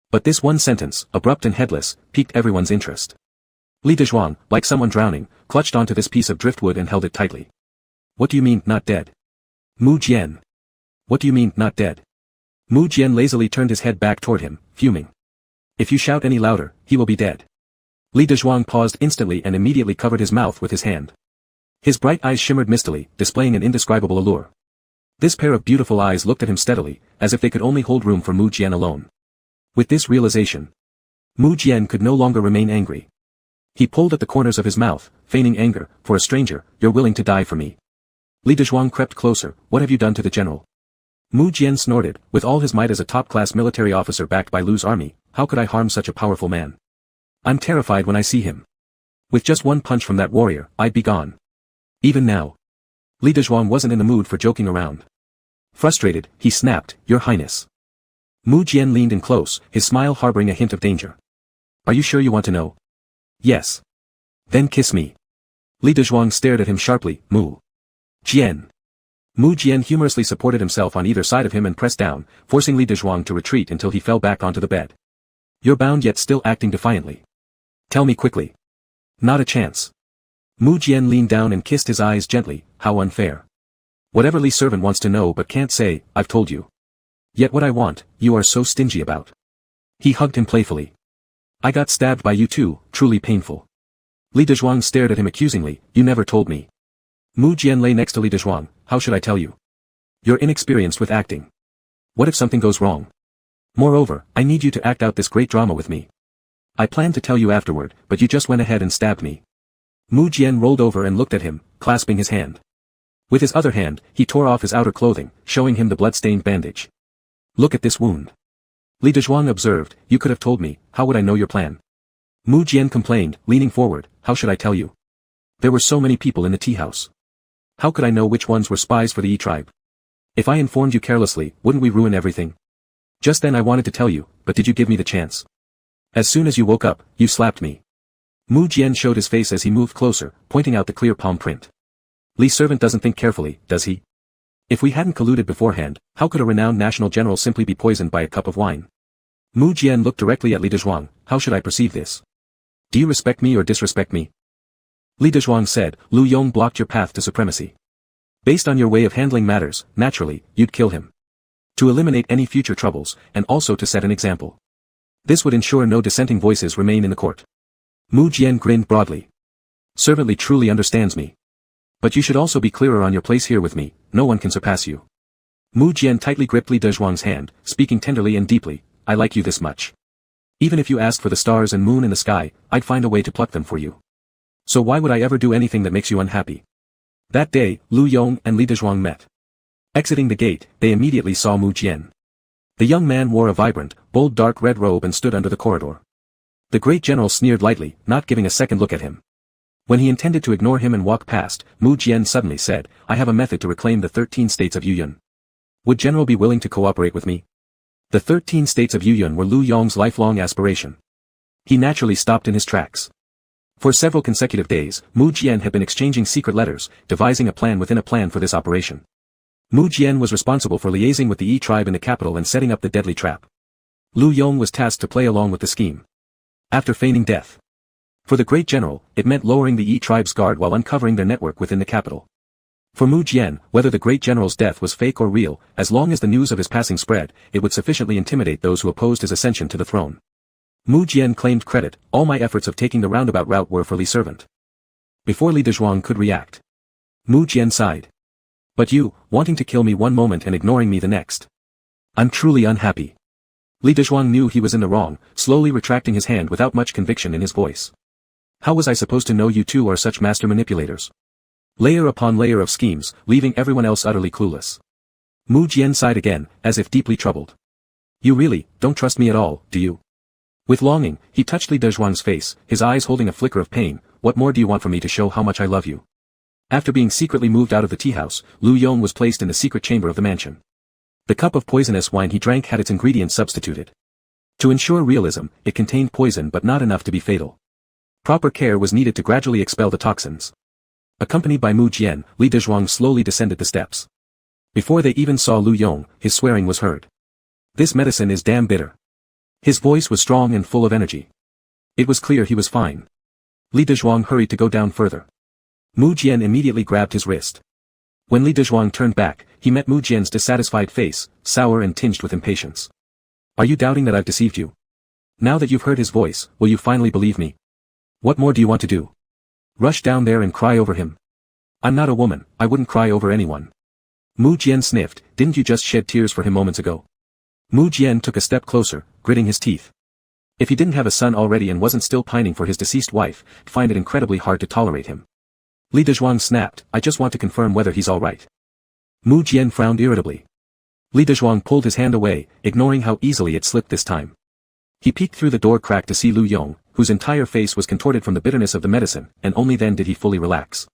But this one sentence, abrupt and headless, piqued everyone's interest. Li Dezhuang, like someone drowning, clutched onto this piece of driftwood and held it tightly. What do you mean, not dead? Mu Jian. What do you mean, not dead? Mu Jian lazily turned his head back toward him, fuming. If you shout any louder, he will be dead. Li Dezhuang paused instantly and immediately covered his mouth with his hand. His bright eyes shimmered mistily, displaying an indescribable allure. This pair of beautiful eyes looked at him steadily, as if they could only hold room for Mu Jian alone. With this realization, Mu Jian could no longer remain angry. He pulled at the corners of his mouth, feigning anger. For a stranger, you're willing to die for me. Li Dezhuang crept closer. What have you done to the general? Mu Jian snorted. With all his might as a top-class military officer backed by Lu's army, how could I harm such a powerful man? I'm terrified when I see him. With just one punch from that warrior, I'd be gone. Even now. Li Dezhuang wasn't in the mood for joking around. Frustrated, he snapped, Your Highness. Mu Jian leaned in close, his smile harboring a hint of danger. Are you sure you want to know? Yes. Then kiss me. Li Dezhuang stared at him sharply. Mu Jian. Mu Jian humorously supported himself on either side of him and pressed down, forcing Li Dezhuang to retreat until he fell back onto the bed. You're bound yet still acting defiantly. Tell me quickly. Not a chance. Mu Jian leaned down and kissed his eyes gently. How unfair. Whatever Li's servant wants to know but can't say, I've told you. Yet what I want, you are so stingy about. He hugged him playfully. I got stabbed by you too, truly painful. Li Dezhuang stared at him accusingly. You never told me. Mu Jian lay next to Li Dezhuang. How should I tell you? You're inexperienced with acting. What if something goes wrong? Moreover, I need you to act out this great drama with me. I planned to tell you afterward, but you just went ahead and stabbed me. Mu Jian rolled over and looked at him, clasping his hand. With his other hand, he tore off his outer clothing, showing him the blood-stained bandage. Look at this wound. Li Dezhuang observed. You could have told me. How would I know your plan? Mu Jian complained, leaning forward. How should I tell you? There were so many people in the tea house. How could I know which ones were spies for the Yi tribe? If I informed you carelessly, wouldn't we ruin everything? Just then I wanted to tell you, but did you give me the chance? As soon as you woke up, you slapped me. Mu Jian showed his face as he moved closer, pointing out the clear palm print. Li's servant doesn't think carefully, does he? If we hadn't colluded beforehand, how could a renowned national general simply be poisoned by a cup of wine? Mu Jian looked directly at Li Dezhuang. How should I perceive this? Do you respect me or disrespect me? Li Dezhuang said, Lu Yong blocked your path to supremacy. Based on your way of handling matters, naturally, you'd kill him. To eliminate any future troubles, and also to set an example. This would ensure no dissenting voices remain in the court. Mu Jian grinned broadly. Servant Li truly understands me. But you should also be clearer on your place here with me, no one can surpass you. Mu Jian tightly gripped Li Dezhuang's hand, speaking tenderly and deeply, I like you this much. Even if you asked for the stars and moon in the sky, I'd find a way to pluck them for you. So why would I ever do anything that makes you unhappy? That day, Lu Yong and Li Dezhuang met. Exiting the gate, they immediately saw Mu Jian. The young man wore a vibrant, bold dark red robe and stood under the corridor. The great general sneered lightly, not giving a second look at him. When he intended to ignore him and walk past, Mu Jian suddenly said, I have a method to reclaim the 13 states of Yuyun. Would General be willing to cooperate with me? The 13 states of Yuyun were Lu Yong's lifelong aspiration. He naturally stopped in his tracks. For several consecutive days, Mu Jian had been exchanging secret letters, devising a plan within a plan for this operation. Mu Jian was responsible for liaising with the Yi tribe in the capital and setting up the deadly trap. Lu Yong was tasked to play along with the scheme. After feigning death. For the great general, it meant lowering the Yi tribe's guard while uncovering their network within the capital. For Mu Jian, whether the great general's death was fake or real, as long as the news of his passing spread, it would sufficiently intimidate those who opposed his ascension to the throne. Mu Jian claimed credit. All my efforts of taking the roundabout route were for Li's servant. Before Li Dezhuang could react, Mu Jian sighed. But you, wanting to kill me one moment and ignoring me the next. I'm truly unhappy. Li Dezhuang knew he was in the wrong, slowly retracting his hand without much conviction in his voice. How was I supposed to know you two are such master manipulators? Layer upon layer of schemes, leaving everyone else utterly clueless. Mu Jian sighed again, as if deeply troubled. You really, don't trust me at all, do you? With longing, he touched Li Dezhuang's face, his eyes holding a flicker of pain. What more do you want from me to show how much I love you? After being secretly moved out of the tea house, Lu Yong was placed in the secret chamber of the mansion. The cup of poisonous wine he drank had its ingredients substituted. To ensure realism, it contained poison but not enough to be fatal. Proper care was needed to gradually expel the toxins. Accompanied by Mu Jian, Li Dezhuang slowly descended the steps. Before they even saw Lu Yong, his swearing was heard. This medicine is damn bitter. His voice was strong and full of energy. It was clear he was fine. Li Dezhuang hurried to go down further. Mu Jian immediately grabbed his wrist. When Li Dezhuang turned back, he met Mu Jian's dissatisfied face, sour and tinged with impatience. Are you doubting that I've deceived you? Now that you've heard his voice, will you finally believe me? What more do you want to do? Rush down there and cry over him? I'm not a woman, I wouldn't cry over anyone. Mu Jian sniffed, didn't you just shed tears for him moments ago? Mu Jian took a step closer, gritting his teeth. If he didn't have a son already and wasn't still pining for his deceased wife, I'd find it incredibly hard to tolerate him. Li Dezhuang snapped, I just want to confirm whether he's alright. Mu Jian frowned irritably. Li Dezhuang pulled his hand away, ignoring how easily it slipped this time. He peeked through the door crack to see Lu Yong, whose entire face was contorted from the bitterness of the medicine, and only then did he fully relax.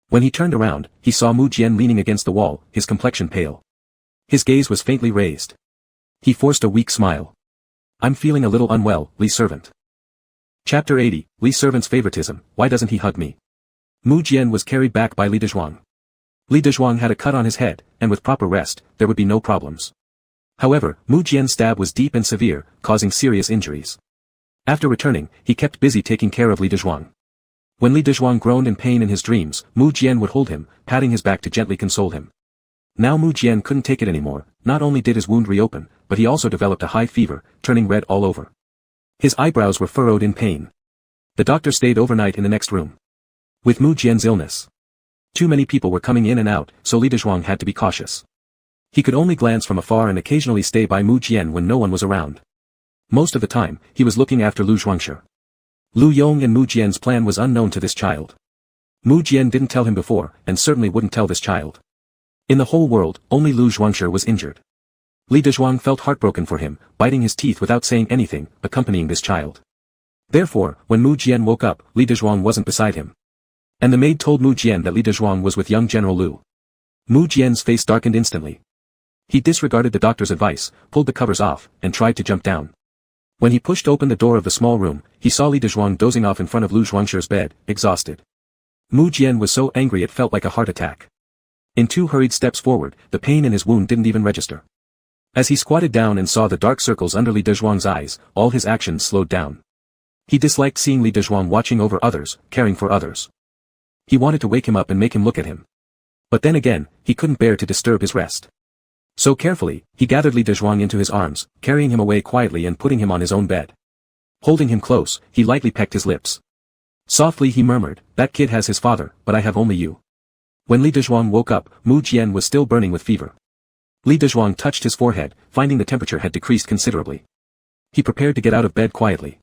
When he turned around, he saw Mu Jian leaning against the wall, his complexion pale. His gaze was faintly raised. He forced a weak smile. I'm feeling a little unwell, Li Servant. Chapter 80, Li Servant's favoritism, why doesn't he hug me? Mu Jian was carried back by Li Dezhuang. Li Dezhuang had a cut on his head, and with proper rest, there would be no problems. However, Mu Jian's stab was deep and severe, causing serious injuries. After returning, he kept busy taking care of Li Dezhuang. When Li Dezhuang groaned in pain in his dreams, Mu Jian would hold him, patting his back to gently console him. Now Mu Jian couldn't take it anymore, not only did his wound reopen, but he also developed a high fever, turning red all over. His eyebrows were furrowed in pain. The doctor stayed overnight in the next room. With Mu Jian's illness, too many people were coming in and out, so Li Dezhuang had to be cautious. He could only glance from afar and occasionally stay by Mu Jian when no one was around. Most of the time, he was looking after Lu Zhuangshi. Lu Yong and Mu Jian's plan was unknown to this child. Mu Jian didn't tell him before, and certainly wouldn't tell this child. In the whole world, only Lu Zhuangshi was injured. Li Dezhuang felt heartbroken for him, biting his teeth without saying anything, accompanying this child. Therefore, when Mu Jian woke up, Li Dezhuang wasn't beside him. And the maid told Mu Jian that Li Dezhuang was with young General Lu. Mu Jian's face darkened instantly. He disregarded the doctor's advice, pulled the covers off, and tried to jump down. When he pushed open the door of the small room, he saw Li Dezhuang dozing off in front of Lu Zhuangshi's bed, exhausted. Mu Jian was so angry it felt like a heart attack. In 2 hurried steps forward, the pain in his wound didn't even register. As he squatted down and saw the dark circles under Li Dezhuang's eyes, all his actions slowed down. He disliked seeing Li Dezhuang watching over others, caring for others. He wanted to wake him up and make him look at him. But then again, he couldn't bear to disturb his rest. So carefully, he gathered Li Dezhuang into his arms, carrying him away quietly and putting him on his own bed. Holding him close, he lightly pecked his lips. Softly he murmured, "That kid has his father, but I have only you." When Li Dezhuang woke up, Mu Jian was still burning with fever. Li Dezhuang touched his forehead, finding the temperature had decreased considerably. He prepared to get out of bed quietly.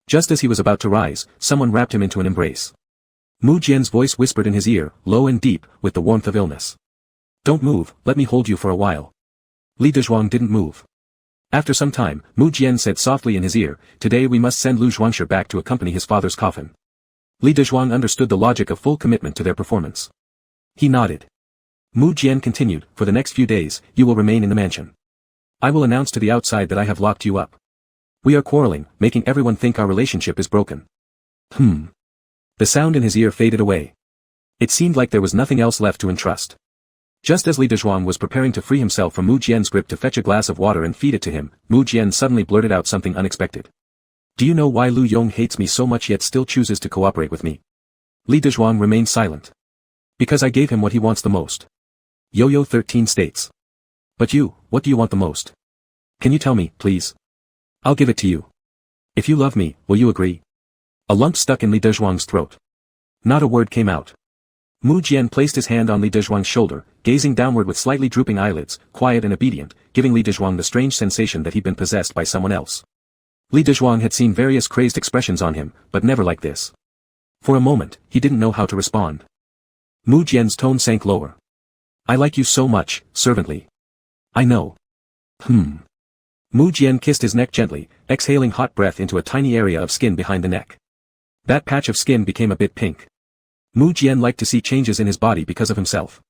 Just as he was about to rise, someone wrapped him into an embrace. Mu Jian's voice whispered in his ear, low and deep, with the warmth of illness. "Don't move, let me hold you for a while." Li Dezhuang didn't move. After some time, Mu Jian said softly in his ear, "Today we must send Lu Zhuangshi back to accompany his father's coffin." Li Dezhuang understood the logic of full commitment to their performance. He nodded. Mu Jian continued, "For the next few days, you will remain in the mansion. I will announce to the outside that I have locked you up. We are quarreling, making everyone think our relationship is broken." The sound in his ear faded away. It seemed like there was nothing else left to entrust. Just as Li Dezhuang was preparing to free himself from Mu Jian's grip to fetch a glass of water and feed it to him, Mu Jian suddenly blurted out something unexpected. "Do you know why Lu Yong hates me so much yet still chooses to cooperate with me?" Li Dezhuang remained silent. "Because I gave him what he wants the most." Yo-Yo 13 states. "But you, what do you want the most? Can you tell me, please? I'll give it to you. If you love me, will you agree?" A lump stuck in Li Dezhuang's throat. Not a word came out. Mu Jian placed his hand on Li Dezhuang's shoulder, gazing downward with slightly drooping eyelids, quiet and obedient, giving Li Dezhuang the strange sensation that he'd been possessed by someone else. Li Dezhuang had seen various crazed expressions on him, but never like this. For a moment, he didn't know how to respond. Mu Jian's tone sank lower. "I like you so much, servantly. I know." Mu Jian kissed his neck gently, exhaling hot breath into a tiny area of skin behind the neck. That patch of skin became a bit pink. Mu Jian liked to see changes in his body because of himself.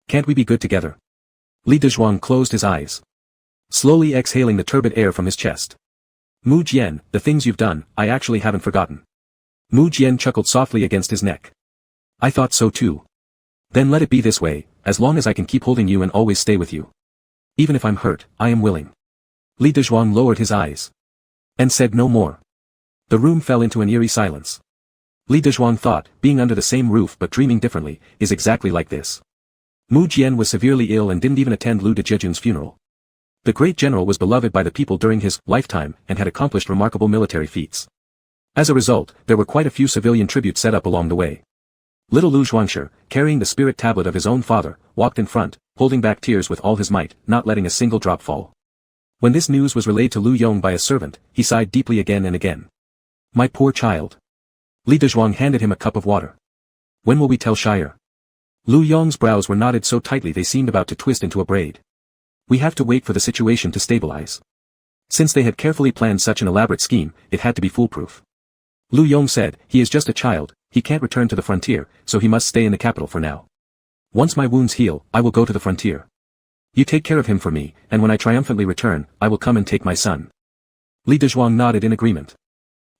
"Can't we be good together?" Li Dezhuang closed his eyes, slowly exhaling the turbid air from his chest. "Mu Jian, the things you've done, I actually haven't forgotten." Mu Jian chuckled softly against his neck. "I thought so too. Then let it be this way, as long as I can keep holding you and always stay with you. Even if I'm hurt, I am willing." Li Dezhuang lowered his eyes and said no more. The room fell into an eerie silence. Li Dezhuang thought, being under the same roof but dreaming differently, is exactly like this. Mu Jian was severely ill and didn't even attend Lu Dejejun's funeral. The great general was beloved by the people during his lifetime and had accomplished remarkable military feats. As a result, there were quite a few civilian tributes set up along the way. Little Lu Zhuangshi, carrying the spirit tablet of his own father, walked in front, holding back tears with all his might, not letting a single drop fall. When this news was relayed to Lu Yong by a servant, he sighed deeply again and again. "My poor child." Li Dezhuang handed him a cup of water. "When will we tell Shire?" Lu Yong's brows were knotted so tightly they seemed about to twist into a braid. "We have to wait for the situation to stabilize." Since they had carefully planned such an elaborate scheme, it had to be foolproof. Lu Yong said, "He is just a child, he can't return to the frontier, so he must stay in the capital for now. Once my wounds heal, I will go to the frontier." You take care of him for me, and when I triumphantly return, I will come and take my son. Li Dezhuang nodded in agreement.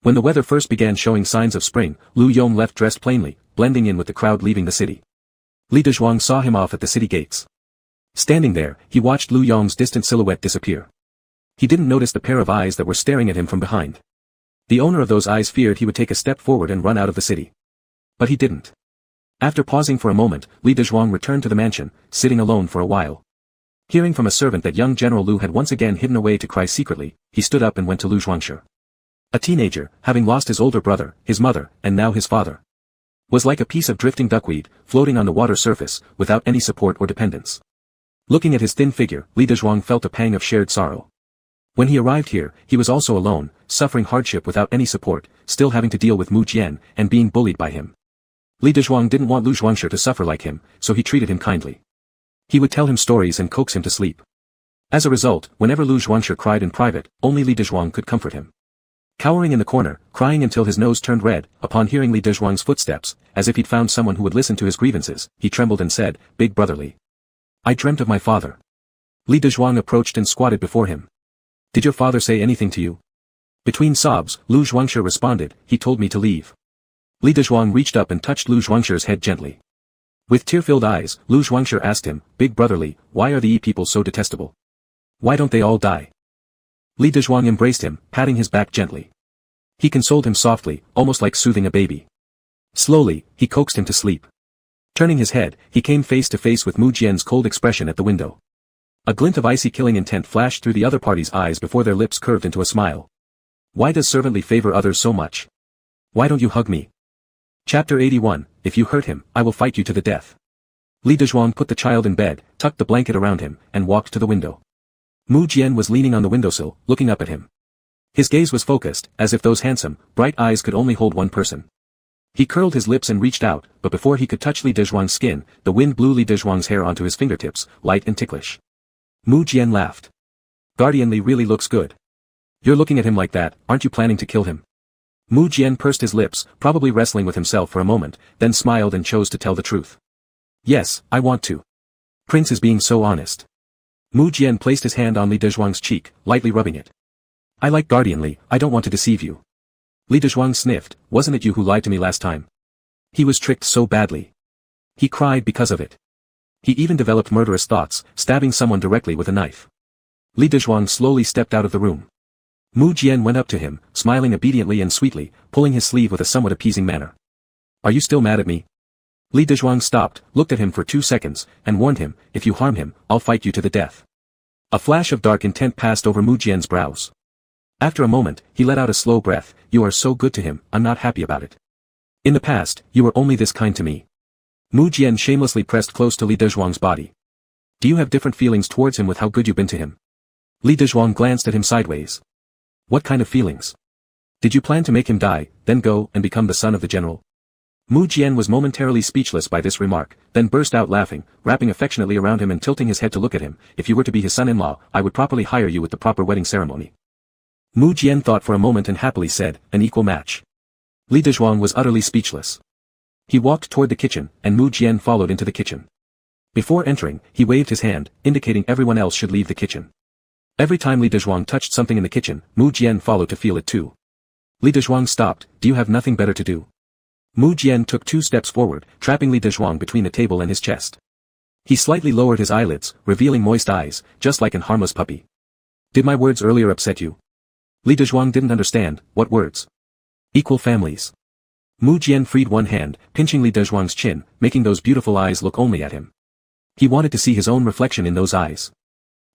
When the weather first began showing signs of spring, Lu Yong left dressed plainly, blending in with the crowd leaving the city. Li Dezhuang saw him off at the city gates. Standing there, he watched Lu Yong's distant silhouette disappear. He didn't notice the pair of eyes that were staring at him from behind. The owner of those eyes feared he would take a step forward and run out of the city. But he didn't. After pausing for a moment, Li Dezhuang returned to the mansion, sitting alone for a while. Hearing from a servant that young General Lu had once again hidden away to cry secretly, he stood up and went to Lu Zhuangshi. A teenager, having lost his older brother, his mother, and now his father, was like a piece of drifting duckweed, floating on the water surface, without any support or dependence. Looking at his thin figure, Li Dezhuang felt a pang of shared sorrow. When he arrived here, he was also alone, suffering hardship without any support, still having to deal with Mu Jian, and being bullied by him. Li Dezhuang didn't want Lu Zhuangshi to suffer like him, so he treated him kindly. He would tell him stories and coax him to sleep. As a result, whenever Lu Zhuangshi cried in private, only Li Dezhuang could comfort him. Cowering in the corner, crying until his nose turned red, upon hearing Li Dezhuang's footsteps, as if he'd found someone who would listen to his grievances, he trembled and said, "Big brother Li. I dreamt of my father." Li Dezhuang approached and squatted before him. "Did your father say anything to you?" Between sobs, Lu Zhuangshi responded, "He told me to leave." Li Dezhuang reached up and touched Lu Zhuangshi's head gently. With tear-filled eyes, Lu Zhuangshi asked him, "Big brother Li, why are the Yi people so detestable? Why don't they all die?" Li Dezhuang embraced him, patting his back gently. He consoled him softly, almost like soothing a baby. Slowly, he coaxed him to sleep. Turning his head, he came face to face with Mu Jian's cold expression at the window. A glint of icy killing intent flashed through the other party's eyes before their lips curved into a smile. "Why does servantly favor others so much? Why don't you hug me?" Chapter 81, If you hurt him, I will fight you to the death. Li Dezhuang put the child in bed, tucked the blanket around him, and walked to the window. Mu Jian was leaning on the windowsill, looking up at him. His gaze was focused, as if those handsome, bright eyes could only hold one person. He curled his lips and reached out, but before he could touch Li Dezhuang's skin, the wind blew Li Dezhuang's hair onto his fingertips, light and ticklish. Mu Jian laughed. "Guardian Li really looks good. You're looking at him like that, aren't you planning to kill him?" Mu Jian pursed his lips, probably wrestling with himself for a moment, then smiled and chose to tell the truth. "Yes, I want to. Prince is being so honest." Mu Jian placed his hand on Li Dezhuang's cheek, lightly rubbing it. "I like Guardian Li, I don't want to deceive you." Li Dezhuang sniffed, "Wasn't it you who lied to me last time? He was tricked so badly. He cried because of it. He even developed murderous thoughts, stabbing someone directly with a knife." Li Dezhuang slowly stepped out of the room. Mu Jian went up to him, smiling obediently and sweetly, pulling his sleeve with a somewhat appeasing manner. "Are you still mad at me?" Li Dezhuang stopped, looked at him for 2 seconds, and warned him, "If you harm him, I'll fight you to the death." A flash of dark intent passed over Mu Jian's brows. After a moment, he let out a slow breath, "You are so good to him, I'm not happy about it. In the past, you were only this kind to me." Mu Jian shamelessly pressed close to Li Dezhuang's body. "Do you have different feelings towards him with how good you've been to him?" Li Dezhuang glanced at him sideways. "What kind of feelings? Did you plan to make him die, then go and become the son of the general?" Mu Jian was momentarily speechless by this remark, then burst out laughing, wrapping affectionately around him and tilting his head to look at him. "If you were to be his son-in-law, I would properly hire you with the proper wedding ceremony." Mu Jian thought for a moment and happily said, "An equal match." Li Dezhuang was utterly speechless. He walked toward the kitchen, and Mu Jian followed into the kitchen. Before entering, he waved his hand, indicating everyone else should leave the kitchen. Every time Li Dezhuang touched something in the kitchen, Mu Jian followed to feel it too. Li Dezhuang stopped, "Do you have nothing better to do?" Mu Jian took 2 steps forward, trapping Li Dezhuang between the table and his chest. He slightly lowered his eyelids, revealing moist eyes, just like an harmless puppy. "Did my words earlier upset you?" Li Dezhuang didn't understand. "What words?" "Equal families." Mu Jian freed one hand, pinching Li Dezhuang's chin, making those beautiful eyes look only at him. He wanted to see his own reflection in those eyes.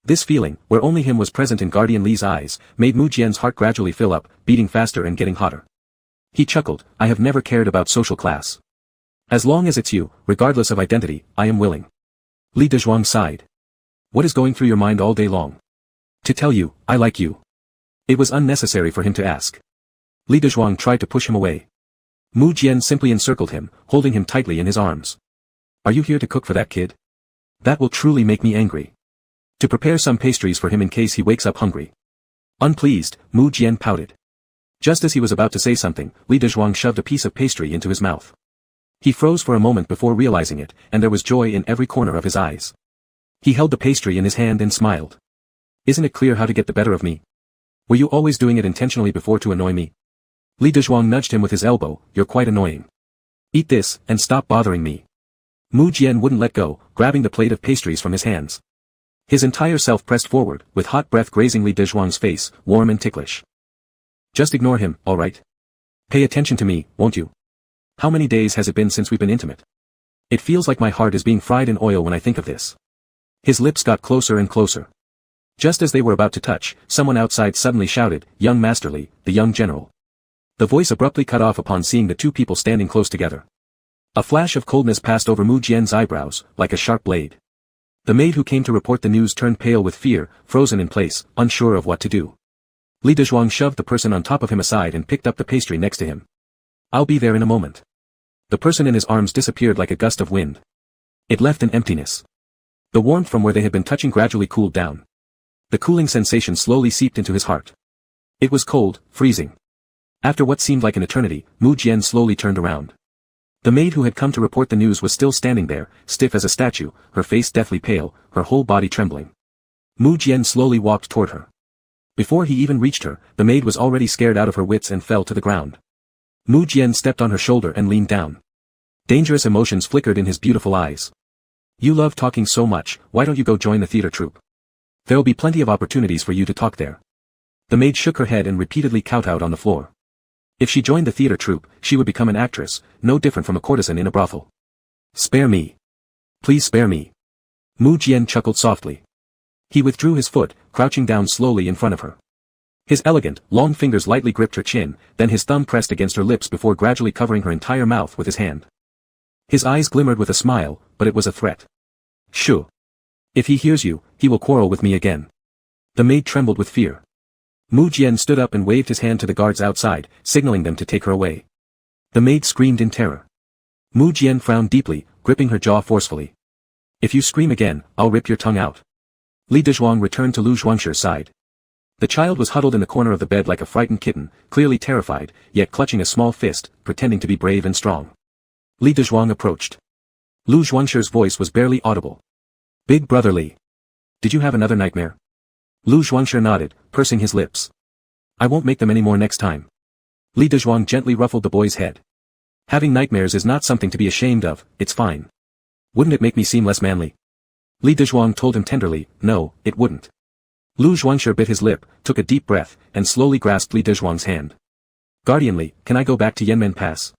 This feeling, where only him was present in Guardian Li's eyes, made Mu Jian's heart gradually fill up, beating faster and getting hotter. He chuckled, "I have never cared about social class. As long as it's you, regardless of identity, I am willing." Li Dezhuang sighed. "What is going through your mind all day long?" "To tell you, I like you." It was unnecessary for him to ask. Li Dezhuang tried to push him away. Mu Jian simply encircled him, holding him tightly in his arms. "Are you here to cook for that kid? That will truly make me angry. To prepare some pastries for him in case he wakes up hungry." Unpleased, Mu Jian pouted. Just as he was about to say something, Li Dezhuang shoved a piece of pastry into his mouth. He froze for a moment before realizing it, and there was joy in every corner of his eyes. He held the pastry in his hand and smiled. Isn't it clear how to get the better of me? Were you always doing it intentionally before to annoy me? Li Dezhuang nudged him with his elbow. You're quite annoying. Eat this, and stop bothering me. Mu Jian wouldn't let go, grabbing the plate of pastries from his hands. His entire self pressed forward, with hot breath grazing Li Dezhuang's face, warm and ticklish. Just ignore him, alright? Pay attention to me, won't you? How many days has it been since we've been intimate? It feels like my heart is being fried in oil when I think of this. His lips got closer and closer. Just as they were about to touch, someone outside suddenly shouted, Young Master Li, the young general. The voice abruptly cut off upon seeing the two people standing close together. A flash of coldness passed over Mu Jian's eyebrows, like a sharp blade. The maid who came to report the news turned pale with fear, frozen in place, unsure of what to do. Li Dezhuang shoved the person on top of him aside and picked up the pastry next to him. I'll be there in a moment. The person in his arms disappeared like a gust of wind. It left an emptiness. The warmth from where they had been touching gradually cooled down. The cooling sensation slowly seeped into his heart. It was cold, freezing. After what seemed like an eternity, Mu Jian slowly turned around. The maid who had come to report the news was still standing there, stiff as a statue, her face deathly pale, her whole body trembling. Mu Jian slowly walked toward her. Before he even reached her, the maid was already scared out of her wits and fell to the ground. Mu Jian stepped on her shoulder and leaned down. Dangerous emotions flickered in his beautiful eyes. You love talking so much, why don't you go join the theater troupe? There'll be plenty of opportunities for you to talk there. The maid shook her head and repeatedly kowtowed on the floor. If she joined the theater troupe, she would become an actress, no different from a courtesan in a brothel. Spare me. Please spare me. Mu Jian chuckled softly. He withdrew his foot, crouching down slowly in front of her. His elegant, long fingers lightly gripped her chin, then his thumb pressed against her lips before gradually covering her entire mouth with his hand. His eyes glimmered with a smile, but it was a threat. Shoo. If he hears you, he will quarrel with me again. The maid trembled with fear. Mu Jian stood up and waved his hand to the guards outside, signaling them to take her away. The maid screamed in terror. Mu Jian frowned deeply, gripping her jaw forcefully. If you scream again, I'll rip your tongue out. Li Dezhuang returned to Lu Zhuangshi's side. The child was huddled in the corner of the bed like a frightened kitten, clearly terrified, yet clutching a small fist, pretending to be brave and strong. Li Dezhuang approached. Lu Zhuangshi's voice was barely audible. Big brother Li. Did you have another nightmare? Lu Zhuangshi nodded, pursing his lips. I won't make them any more next time. Li Dezhuang gently ruffled the boy's head. Having nightmares is not something to be ashamed of, it's fine. Wouldn't it make me seem less manly? Li Dezhuang told him tenderly, no, it wouldn't. Lu Zhuangshi bit his lip, took a deep breath, and slowly grasped Li Dezhuang's hand. Guardianly, can I go back to Yanmen Pass?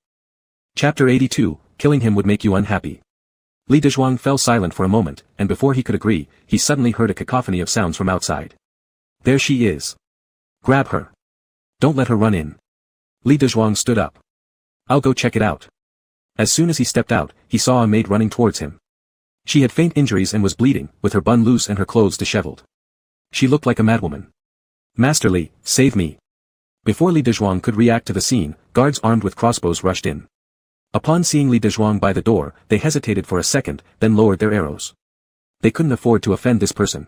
Chapter 82, Killing him would make you unhappy. Li Dezhuang fell silent for a moment, and before he could agree, he suddenly heard a cacophony of sounds from outside. There she is. Grab her. Don't let her run in. Li Dezhuang stood up. I'll go check it out. As soon as he stepped out, he saw a maid running towards him. She had faint injuries and was bleeding, with her bun loose and her clothes disheveled. She looked like a madwoman. Master Li, save me. Before Li Dezhuang could react to the scene, guards armed with crossbows rushed in. Upon seeing Li Dezhuang by the door, they hesitated for a second, then lowered their arrows. They couldn't afford to offend this person.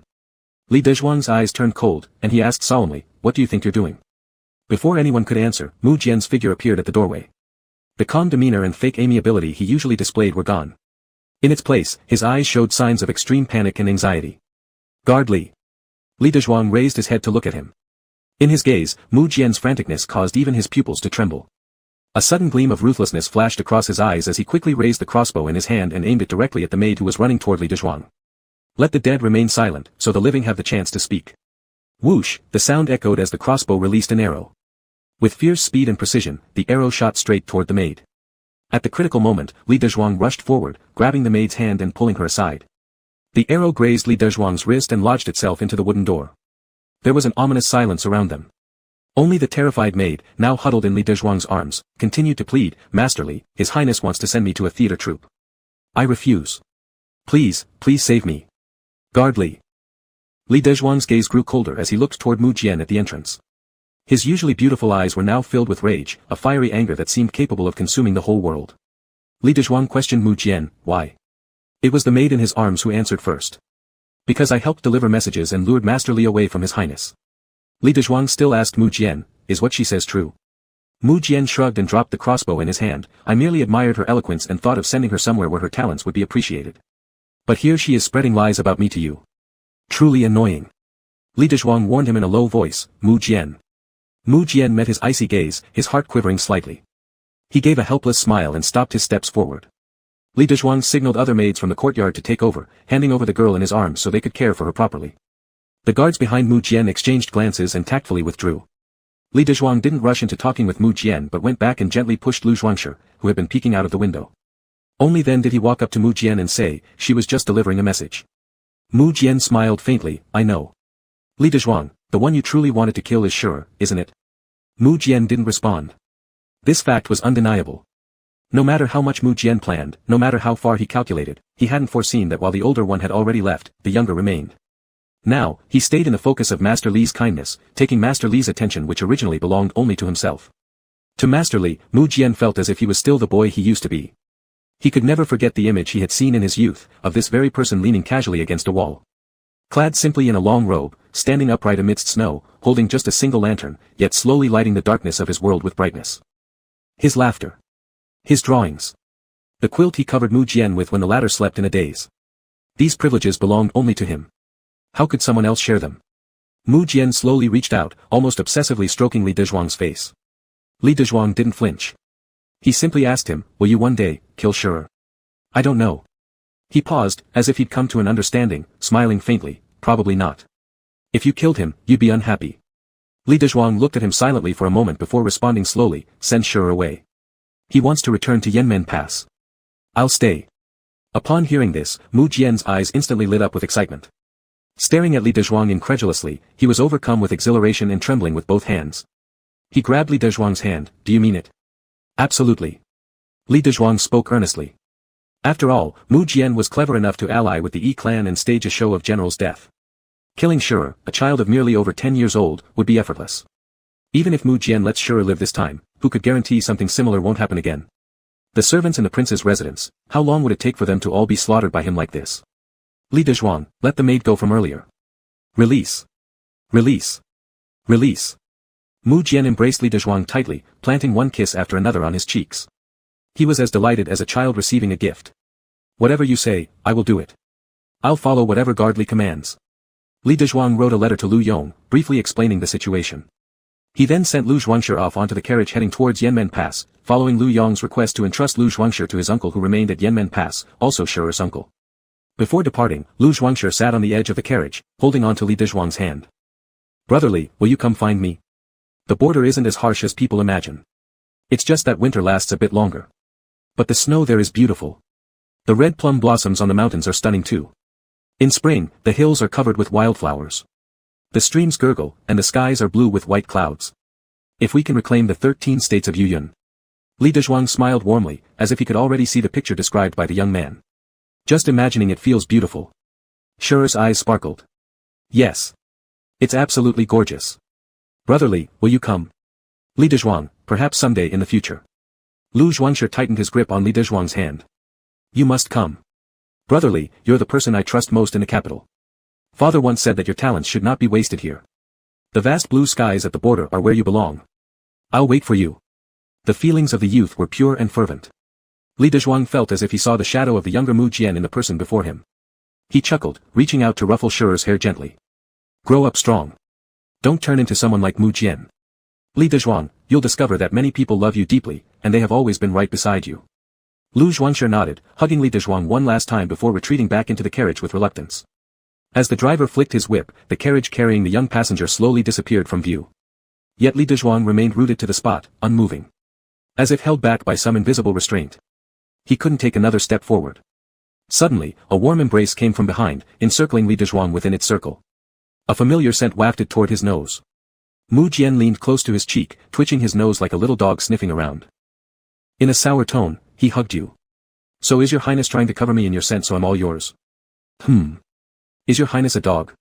Li Dezhuang's eyes turned cold, and he asked solemnly, what do you think you're doing? Before anyone could answer, Mu Jian's figure appeared at the doorway. The calm demeanor and fake amiability he usually displayed were gone. In its place, his eyes showed signs of extreme panic and anxiety. Guard Li. Li Dezhuang raised his head to look at him. In his gaze, Mu Jian's franticness caused even his pupils to tremble. A sudden gleam of ruthlessness flashed across his eyes as he quickly raised the crossbow in his hand and aimed it directly at the maid who was running toward Li Dezhuang. Let the dead remain silent, so the living have the chance to speak. Whoosh, the sound echoed as the crossbow released an arrow. With fierce speed and precision, the arrow shot straight toward the maid. At the critical moment, Li Dezhuang rushed forward, grabbing the maid's hand and pulling her aside. The arrow grazed Li Dezhuang's wrist and lodged itself into the wooden door. There was an ominous silence around them. Only the terrified maid, now huddled in Li Dezhuang's arms, continued to plead, Master Li, His Highness wants to send me to a theater troupe. I refuse. Please, please save me. Guard Li. Li Dezhuang's gaze grew colder as he looked toward Mu Jian at the entrance. His usually beautiful eyes were now filled with rage, a fiery anger that seemed capable of consuming the whole world. Li Dezhuang questioned Mu Jian, why? It was the maid in his arms who answered first. Because I helped deliver messages and lured Master Li away from His Highness. Li Dezhuang still asked Mu Jian, is what she says true? Mu Jian shrugged and dropped the crossbow in his hand, I merely admired her eloquence and thought of sending her somewhere where her talents would be appreciated. But here she is spreading lies about me to you. Truly annoying. Li Dezhuang warned him in a low voice, Mu Jian. Mu Jian met his icy gaze, his heart quivering slightly. He gave a helpless smile and stopped his steps forward. Li Dezhuang signaled other maids from the courtyard to take over, handing over the girl in his arms so they could care for her properly. The guards behind Mu Jian exchanged glances and tactfully withdrew. Li Dezhuang didn't rush into talking with Mu Jian but went back and gently pushed Lu Zhuangshi, who had been peeking out of the window. Only then did he walk up to Mu Jian and say, she was just delivering a message. Mu Jian smiled faintly, I know. Li Dezhuang, the one you truly wanted to kill is sure, isn't it? Mu Jian didn't respond. This fact was undeniable. No matter how much Mu Jian planned, no matter how far he calculated, he hadn't foreseen that while the older one had already left, the younger remained. Now, he stayed in the focus of Master Li's kindness, taking Master Li's attention which originally belonged only to himself. To Master Li, Mu Jian felt as if he was still the boy he used to be. He could never forget the image he had seen in his youth, of this very person leaning casually against a wall. Clad simply in a long robe, standing upright amidst snow, holding just a single lantern, yet slowly lighting the darkness of his world with brightness. His laughter. His drawings. The quilt he covered Mu Jian with when the latter slept in a daze. These privileges belonged only to him. How could someone else share them? Mu Jian slowly reached out, almost obsessively stroking Li Dezhuang's face. Li Dezhuang didn't flinch. He simply asked him, will you one day, kill Sure? I don't know. He paused, as if he'd come to an understanding, smiling faintly, probably not. If you killed him, you'd be unhappy. Li Dezhuang looked at him silently for a moment before responding slowly, send Sure away. He wants to return to Yanmen Pass. I'll stay. Upon hearing this, Mu Jian's eyes instantly lit up with excitement. Staring at Li Dezhuang incredulously, he was overcome with exhilaration and trembling with both hands. He grabbed Li Dezhuang's hand, do you mean it? Absolutely. Li Dezhuang spoke earnestly. After all, Mu Jian was clever enough to ally with the Yi clan and stage a show of general's death. Killing Sure, a child of merely over 10 years old, would be effortless. Even if Mu Jian lets Sure live this time, who could guarantee something similar won't happen again? The servants in the prince's residence, how long would it take for them to all be slaughtered by him like this? Li Dezhuang, let the maid go from earlier. Release. Release. Release. Mu Jian embraced Li Dezhuang tightly, planting one kiss after another on his cheeks. He was as delighted as a child receiving a gift. Whatever you say, I will do it. I'll follow whatever guard Li commands. Li Dezhuang wrote a letter to Lu Yong, briefly explaining the situation. He then sent Lu Zhuangshi off onto the carriage heading towards Yanmen Pass, following Lu Yong's request to entrust Lu Zhuangshi to his uncle who remained at Yanmen Pass, also Shure's uncle. Before departing, Lu Zhuangshi sat on the edge of the carriage, holding on to Li Dezhuang's hand. Brotherly, will you come find me? The border isn't as harsh as people imagine. It's just that winter lasts a bit longer. But the snow there is beautiful. The red plum blossoms on the mountains are stunning too. In spring, the hills are covered with wildflowers. The streams gurgle, and the skies are blue with white clouds. If we can reclaim the 13 states of Yuyun. Li Dezhuang smiled warmly, as if he could already see the picture described by the young man. Just imagining it feels beautiful. Shure's eyes sparkled. Yes. It's absolutely gorgeous. Brotherly, will you come? Li Dezhuang, perhaps someday in the future. Lu Zhuangshi tightened his grip on Li Dezhuang's hand. You must come. Brotherly, you're the person I trust most in the capital. Father once said that your talents should not be wasted here. The vast blue skies at the border are where you belong. I'll wait for you. The feelings of the youth were pure and fervent. Li Dezhuang felt as if he saw the shadow of the younger Mu Jian in the person before him. He chuckled, reaching out to ruffle Shure's hair gently. Grow up strong. Don't turn into someone like Mu Jian. Li Dezhuang, you'll discover that many people love you deeply, and they have always been right beside you. Lu Zhuangshi nodded, hugging Li Dezhuang one last time before retreating back into the carriage with reluctance. As the driver flicked his whip, the carriage carrying the young passenger slowly disappeared from view. Yet Li Dezhuang remained rooted to the spot, unmoving. As if held back by some invisible restraint. He couldn't take another step forward. Suddenly, a warm embrace came from behind, encircling Li Dezhuang within its circle. A familiar scent wafted toward his nose. Mu Jian leaned close to his cheek, twitching his nose like a little dog sniffing around. In a sour tone, he hugged you. So is your highness trying to cover me in your scent so I'm all yours? Is your highness a dog?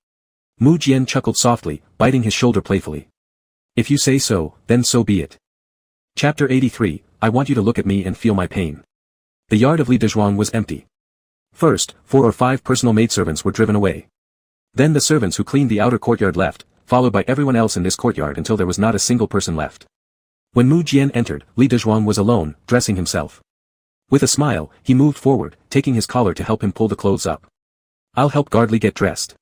Mu Jian chuckled softly, biting his shoulder playfully. If you say so, then so be it. Chapter 83, I want you to look at me and feel my pain. The yard of Li Dezhuang was empty. First, 4 or 5 personal maidservants were driven away. Then the servants who cleaned the outer courtyard left, followed by everyone else in this courtyard until there was not a single person left. When Mu Jian entered, Li Dezhuang was alone, dressing himself. With a smile, he moved forward, taking his collar to help him pull the clothes up. I'll help Guard Li get dressed.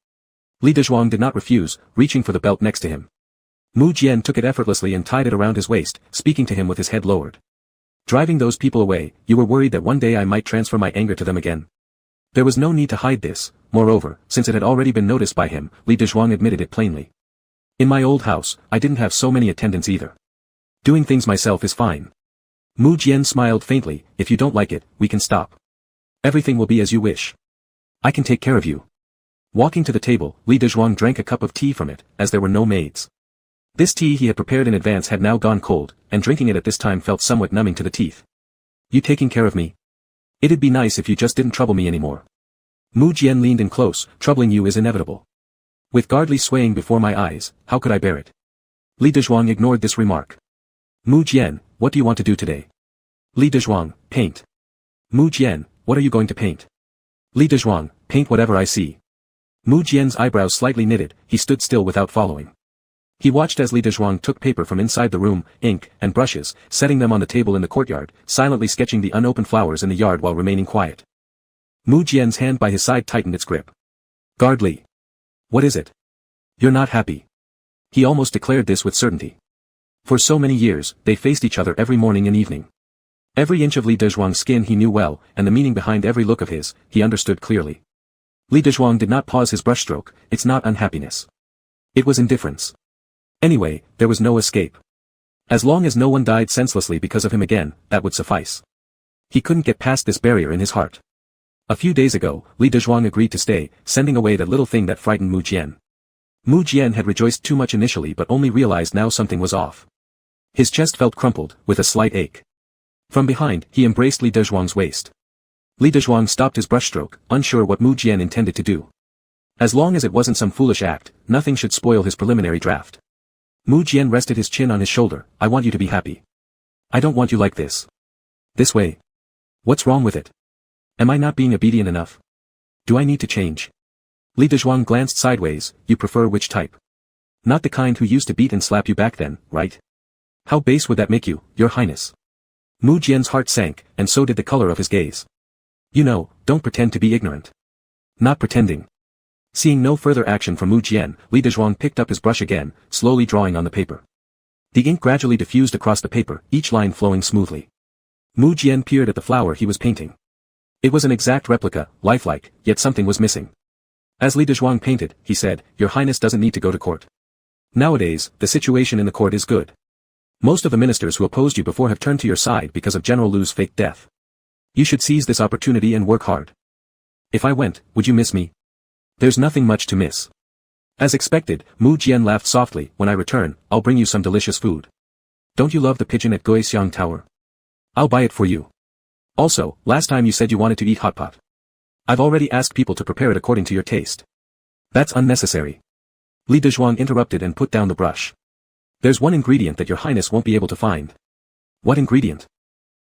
Li Dezhuang did not refuse, reaching for the belt next to him. Mu Jian took it effortlessly and tied it around his waist, speaking to him with his head lowered. Driving those people away, you were worried that one day I might transfer my anger to them again. There was no need to hide this, moreover, since it had already been noticed by him, Li Dezhuang admitted it plainly. In my old house, I didn't have so many attendants either. Doing things myself is fine. Mu Jian smiled faintly, if you don't like it, we can stop. Everything will be as you wish. I can take care of you. Walking to the table, Li Dezhuang drank a cup of tea from it, as there were no maids. This tea he had prepared in advance had now gone cold, and drinking it at this time felt somewhat numbing to the teeth. You taking care of me? It'd be nice if you just didn't trouble me anymore. Mu Jian leaned in close, troubling you is inevitable. With Guard Li swaying before my eyes, how could I bear it? Li Dezhuang ignored this remark. Mu Jian, what do you want to do today? Li Dezhuang, paint. Mu Jian, what are you going to paint? Li Dezhuang, paint whatever I see. Mu Jian's eyebrows slightly knitted, he stood still without following. He watched as Li Dezhuang took paper from inside the room, ink, and brushes, setting them on the table in the courtyard, silently sketching the unopened flowers in the yard while remaining quiet. Mu Jian's hand by his side tightened its grip. Guard Li. What is it? You're not happy. He almost declared this with certainty. For so many years, they faced each other every morning and evening. Every inch of Li Dezhuang's skin he knew well, and the meaning behind every look of his, he understood clearly. Li Dezhuang did not pause his brushstroke, it's not unhappiness. It was indifference. Anyway, there was no escape. As long as no one died senselessly because of him again, that would suffice. He couldn't get past this barrier in his heart. A few days ago, Li Dezhuang agreed to stay, sending away that little thing that frightened Mu Jian. Mu Jian had rejoiced too much initially but only realized now something was off. His chest felt crumpled, with a slight ache. From behind, he embraced Li Dezhuang's waist. Li Dezhuang stopped his brushstroke, unsure what Mu Jian intended to do. As long as it wasn't some foolish act, nothing should spoil his preliminary draft. Mu Jian rested his chin on his shoulder, I want you to be happy. I don't want you like this. This way. What's wrong with it? Am I not being obedient enough? Do I need to change? Li Dezhuang glanced sideways, you prefer which type? Not the kind who used to beat and slap you back then, right? How base would that make you, your highness? Mu Jian's heart sank, and so did the color of his gaze. You know, don't pretend to be ignorant. Not pretending. Seeing no further action from Mu Jian, Li Dezhuang picked up his brush again, slowly drawing on the paper. The ink gradually diffused across the paper, each line flowing smoothly. Mu Jian peered at the flower he was painting. It was an exact replica, lifelike, yet something was missing. As Li Dezhuang painted, he said, Your Highness doesn't need to go to court. Nowadays, the situation in the court is good. Most of the ministers who opposed you before have turned to your side because of General Lu's fake death. You should seize this opportunity and work hard. If I went, would you miss me? There's nothing much to miss. As expected, Mu Jian laughed softly, when I return, I'll bring you some delicious food. Don't you love the pigeon at Guixiang Tower? I'll buy it for you. Also, last time you said you wanted to eat hot pot. I've already asked people to prepare it according to your taste. That's unnecessary. Li Dezhuang interrupted and put down the brush. There's one ingredient that your highness won't be able to find. What ingredient?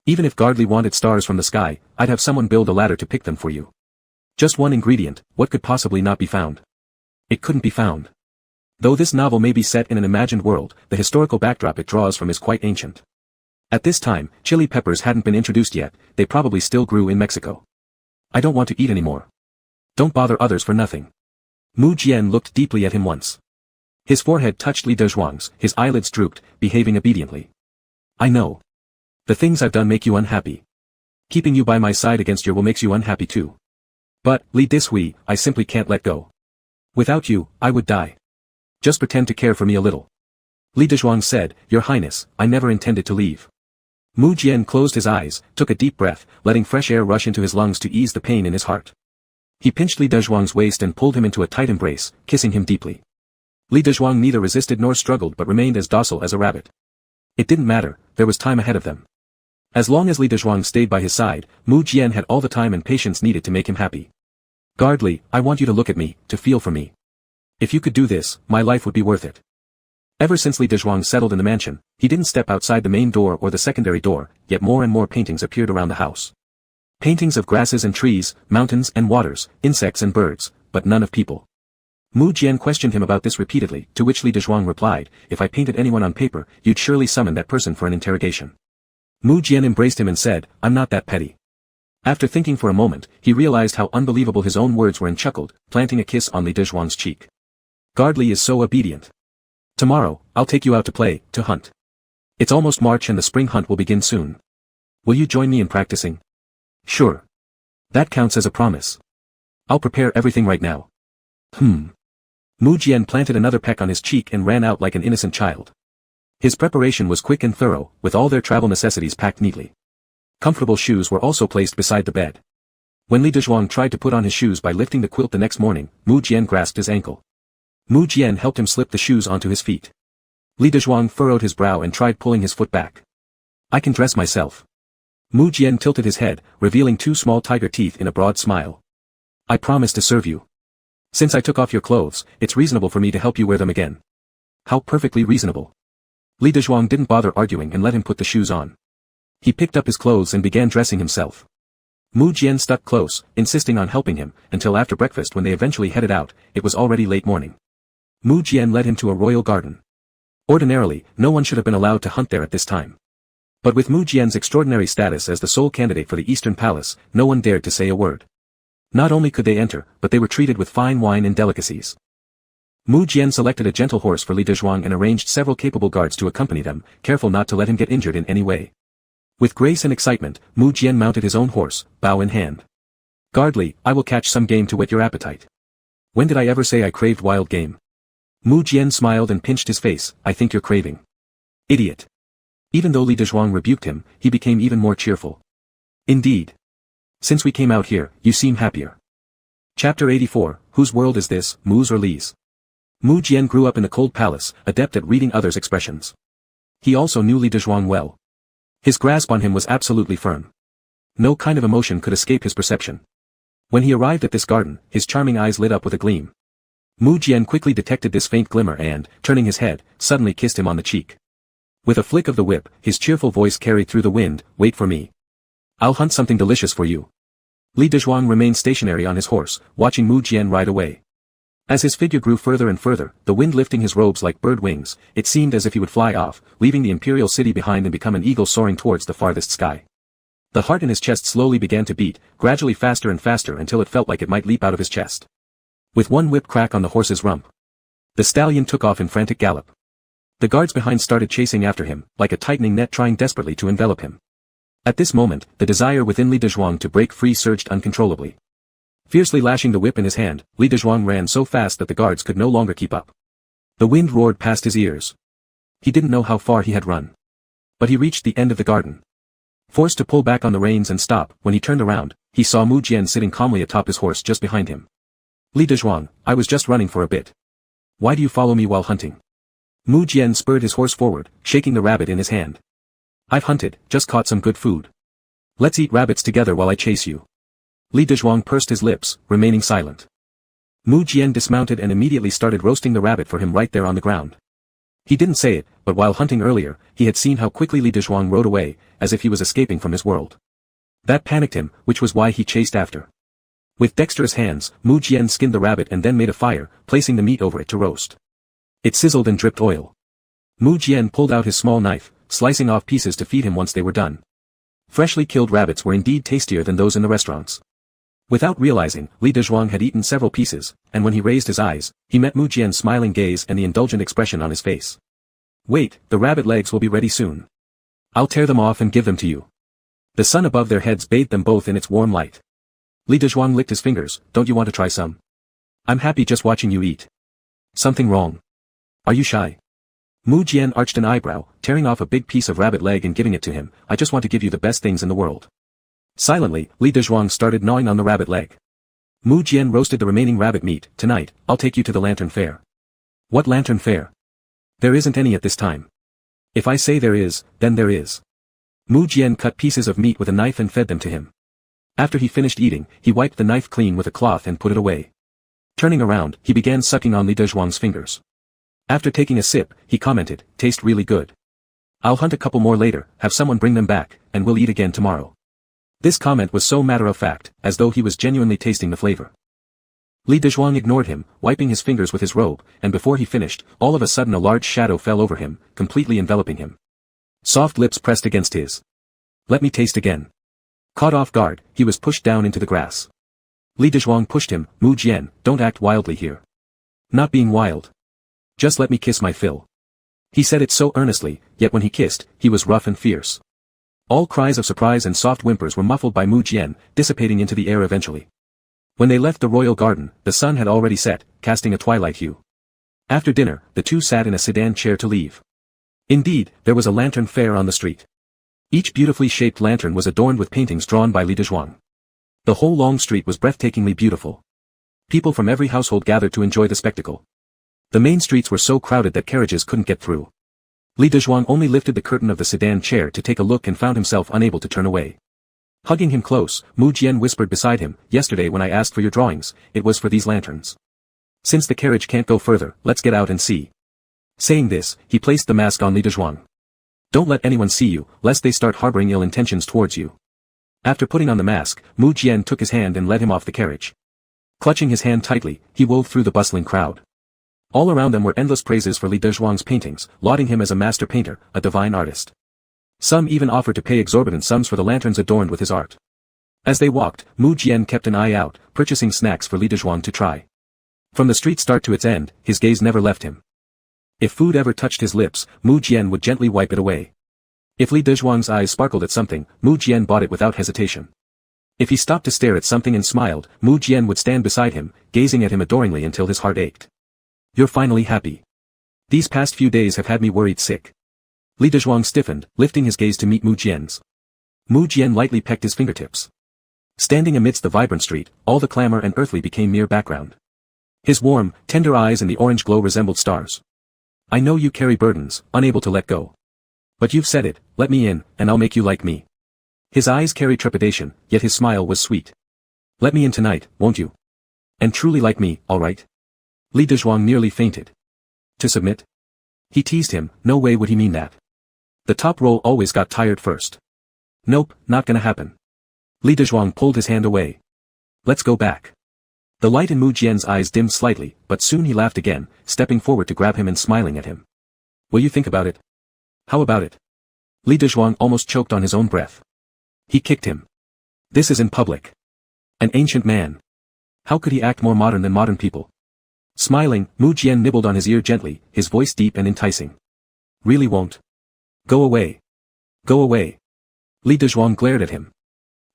Even if Guard Li wanted stars from the sky, I'd have someone build a ladder to pick them for you. Just one ingredient, what could possibly not be found? It couldn't be found. Though this novel may be set in an imagined world, the historical backdrop it draws from is quite ancient. At this time, chili peppers hadn't been introduced yet, they probably still grew in Mexico. I don't want to eat anymore. Don't bother others for nothing. Mu Jian looked deeply at him once. His forehead touched Li Dezhuang's, his eyelids drooped, behaving obediently. I know. The things I've done make you unhappy. Keeping you by my side against your will makes you unhappy too. But, Li Dishui, I simply can't let go. Without you, I would die. Just pretend to care for me a little. Li Dezhuang said, Your Highness, I never intended to leave. Mu Jian closed his eyes, took a deep breath, letting fresh air rush into his lungs to ease the pain in his heart. He pinched Li Dezhuang's waist and pulled him into a tight embrace, kissing him deeply. Li Dezhuang neither resisted nor struggled but remained as docile as a rabbit. It didn't matter, there was time ahead of them. As long as Li Dezhuang stayed by his side, Mu Jian had all the time and patience needed to make him happy. Guard Li, I want you to look at me, to feel for me. If you could do this, my life would be worth it. Ever since Li Dezhuang settled in the mansion, he didn't step outside the main door or the secondary door, yet more and more paintings appeared around the house. Paintings of grasses and trees, mountains and waters, insects and birds, but none of people. Mu Jian questioned him about this repeatedly, to which Li Dezhuang replied, If I painted anyone on paper, you'd surely summon that person for an interrogation. Mu Jian embraced him and said, I'm not that petty. After thinking for a moment, he realized how unbelievable his own words were and chuckled, planting a kiss on Li Dezhuang's cheek. Guard Li is so obedient. Tomorrow, I'll take you out to play, to hunt. It's almost March and the spring hunt will begin soon. Will you join me in practicing? Sure. That counts as a promise. I'll prepare everything right now. Mu Jian planted another peck on his cheek and ran out like an innocent child. His preparation was quick and thorough, with all their travel necessities packed neatly. Comfortable shoes were also placed beside the bed. When Li Dezhuang tried to put on his shoes by lifting the quilt the next morning, Mu Jian grasped his ankle. Mu Jian helped him slip the shoes onto his feet. Li Dezhuang furrowed his brow and tried pulling his foot back. I can dress myself. Mu Jian tilted his head, revealing two small tiger teeth in a broad smile. I promise to serve you. Since I took off your clothes, it's reasonable for me to help you wear them again. How perfectly reasonable. Li Dezhuang didn't bother arguing and let him put the shoes on. He picked up his clothes and began dressing himself. Mu Jian stuck close, insisting on helping him, until after breakfast when they eventually headed out, it was already late morning. Mu Jian led him to a royal garden. Ordinarily, no one should have been allowed to hunt there at this time. But with Mu Jian's extraordinary status as the sole candidate for the Eastern Palace, no one dared to say a word. Not only could they enter, but they were treated with fine wine and delicacies. Mu Jian selected a gentle horse for Li Dezhuang and arranged several capable guards to accompany them, careful not to let him get injured in any way. With grace and excitement, Mu Jian mounted his own horse, bow in hand. Guard Li, I will catch some game to whet your appetite. When did I ever say I craved wild game? Mu Jian smiled and pinched his face, I think you're craving. Idiot. Even though Li Dezhuang rebuked him, he became even more cheerful. Indeed. Since we came out here, you seem happier. Chapter 84, Whose world is this, Mu's or Li's? Mu Jian grew up in the cold palace, adept at reading others' expressions. He also knew Li Dezhuang well. His grasp on him was absolutely firm. No kind of emotion could escape his perception. When he arrived at this garden, his charming eyes lit up with a gleam. Mu Jian quickly detected this faint glimmer and, turning his head, suddenly kissed him on the cheek. With a flick of the whip, his cheerful voice carried through the wind, wait for me. I'll hunt something delicious for you. Li Dezhuang remained stationary on his horse, watching Mu Jian ride away. As his figure grew further and further, the wind lifting his robes like bird wings, it seemed as if he would fly off, leaving the imperial city behind and become an eagle soaring towards the farthest sky. The heart in his chest slowly began to beat, gradually faster and faster until it felt like it might leap out of his chest. With one whip crack on the horse's rump, the stallion took off in frantic gallop. The guards behind started chasing after him, like a tightening net trying desperately to envelop him. At this moment, the desire within Li Dezhuang to break free surged uncontrollably. Fiercely lashing the whip in his hand, Li Dezhuang ran so fast that the guards could no longer keep up. The wind roared past his ears. He didn't know how far he had run. But he reached the end of the garden. Forced to pull back on the reins and stop, when he turned around, he saw Mu Jian sitting calmly atop his horse just behind him. Li Dezhuang, I was just running for a bit. Why do you follow me while hunting? Mu Jian spurred his horse forward, shaking the rabbit in his hand. I've hunted, just caught some good food. Let's eat rabbits together while I chase you. Li Dezhuang pursed his lips, remaining silent. Mu Jian dismounted and immediately started roasting the rabbit for him right there on the ground. He didn't say it, but while hunting earlier, he had seen how quickly Li Dezhuang rode away, as if he was escaping from his world. That panicked him, which was why he chased after. With dexterous hands, Mu Jian skinned the rabbit and then made a fire, placing the meat over it to roast. It sizzled and dripped oil. Mu Jian pulled out his small knife, slicing off pieces to feed him once they were done. Freshly killed rabbits were indeed tastier than those in the restaurants. Without realizing, Li Dezhuang had eaten several pieces, and when he raised his eyes, he met Mu Jian's smiling gaze and the indulgent expression on his face. Wait, the rabbit legs will be ready soon. I'll tear them off and give them to you. The sun above their heads bathed them both in its warm light. Li Dezhuang licked his fingers, don't you want to try some? I'm happy just watching you eat. Something wrong? Are you shy? Mu Jian arched an eyebrow, tearing off a big piece of rabbit leg and giving it to him, I just want to give you the best things in the world. Silently, Li Dezhuang started gnawing on the rabbit leg. Mu Jian roasted the remaining rabbit meat, tonight, I'll take you to the lantern fair. What lantern fair? There isn't any at this time. If I say there is, then there is. Mu Jian cut pieces of meat with a knife and fed them to him. After he finished eating, he wiped the knife clean with a cloth and put it away. Turning around, he began sucking on Li Dezhuang's fingers. After taking a sip, he commented, taste really good. I'll hunt a couple more later, have someone bring them back, and we'll eat again tomorrow. This comment was so matter-of-fact, as though he was genuinely tasting the flavor. Li Dezhuang ignored him, wiping his fingers with his robe, and before he finished, all of a sudden a large shadow fell over him, completely enveloping him. Soft lips pressed against his. Let me taste again. Caught off guard, he was pushed down into the grass. Li Dezhuang pushed him. Mu Jian, don't act wildly here. Not being wild. Just let me kiss my fill. He said it so earnestly, yet when he kissed, he was rough and fierce. All cries of surprise and soft whimpers were muffled by Mu Jian, dissipating into the air eventually. When they left the royal garden, the sun had already set, casting a twilight hue. After dinner, the two sat in a sedan chair to leave. Indeed, there was a lantern fair on the street. Each beautifully shaped lantern was adorned with paintings drawn by Li Dezhuang. The whole long street was breathtakingly beautiful. People from every household gathered to enjoy the spectacle. The main streets were so crowded that carriages couldn't get through. Li Dezhuang only lifted the curtain of the sedan chair to take a look and found himself unable to turn away. Hugging him close, Mu Jian whispered beside him, "Yesterday when I asked for your drawings, it was for these lanterns. Since the carriage can't go further, let's get out and see." Saying this, he placed the mask on Li Dezhuang. "Don't let anyone see you, lest they start harboring ill intentions towards you." After putting on the mask, Mu Jian took his hand and led him off the carriage. Clutching his hand tightly, he wove through the bustling crowd. All around them were endless praises for Li Dezhuang's paintings, lauding him as a master painter, a divine artist. Some even offered to pay exorbitant sums for the lanterns adorned with his art. As they walked, Mu Jian kept an eye out, purchasing snacks for Li Dezhuang to try. From the street start to its end, his gaze never left him. If food ever touched his lips, Mu Jian would gently wipe it away. If Li Dezhuang's eyes sparkled at something, Mu Jian bought it without hesitation. If he stopped to stare at something and smiled, Mu Jian would stand beside him, gazing at him adoringly until his heart ached. "You're finally happy. These past few days have had me worried sick." Li Dezhuang stiffened, lifting his gaze to meet Mu Jian's. Mu Jian lightly pecked his fingertips. Standing amidst the vibrant street, all the clamor and earthly became mere background. His warm, tender eyes and the orange glow resembled stars. "I know you carry burdens, unable to let go. But you've said it, let me in, and I'll make you like me." His eyes carried trepidation, yet his smile was sweet. "Let me in tonight, won't you? And truly like me, all right?" Li Dezhuang nearly fainted. To submit? He teased him, no way would he mean that. The top roll always got tired first. "Nope, not gonna happen." Li Dezhuang pulled his hand away. "Let's go back." The light in Mu Jian's eyes dimmed slightly, but soon he laughed again, stepping forward to grab him and smiling at him. "Will you think about it?" "How about it?" Li Dezhuang almost choked on his own breath. He kicked him. This is in public. An ancient man. How could he act more modern than modern people? Smiling, Mu Jian nibbled on his ear gently, his voice deep and enticing. "Really won't? Go away. Go away." Li Dezhuang glared at him.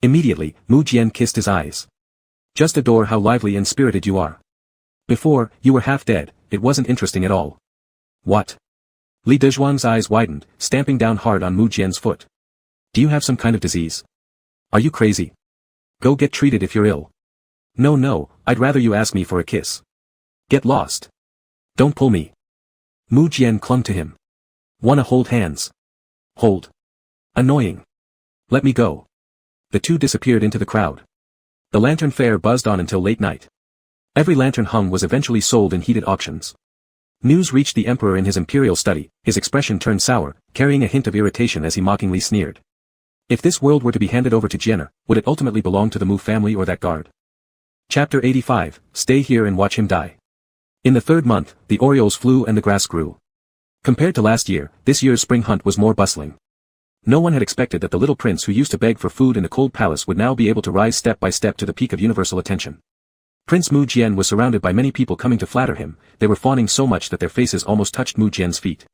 Immediately, Mu Jian kissed his eyes. "Just adore how lively and spirited you are. Before, you were half dead, it wasn't interesting at all." "What?" Li Dezhuang's eyes widened, stamping down hard on Mu Jian's foot. "Do you have some kind of disease? Are you crazy? Go get treated if you're ill." No, I'd rather you ask me for a kiss." "Get lost. Don't pull me." Mu Jian clung to him. "Wanna hold hands?" "Hold. Annoying. Let me go." The two disappeared into the crowd. The lantern fair buzzed on until late night. Every lantern hung was eventually sold in heated auctions. News reached the emperor in his imperial study, his expression turned sour, carrying a hint of irritation as he mockingly sneered. If this world were to be handed over to Jenner, would it ultimately belong to the Mu family or that guard? Chapter 85, Stay here and watch him die. In the third month, the orioles flew and the grass grew. Compared to last year, this year's spring hunt was more bustling. No one had expected that the little prince who used to beg for food in the cold palace would now be able to rise step by step to the peak of universal attention. Prince Mu Jian was surrounded by many people coming to flatter him, they were fawning so much that their faces almost touched Mu Jian's feet.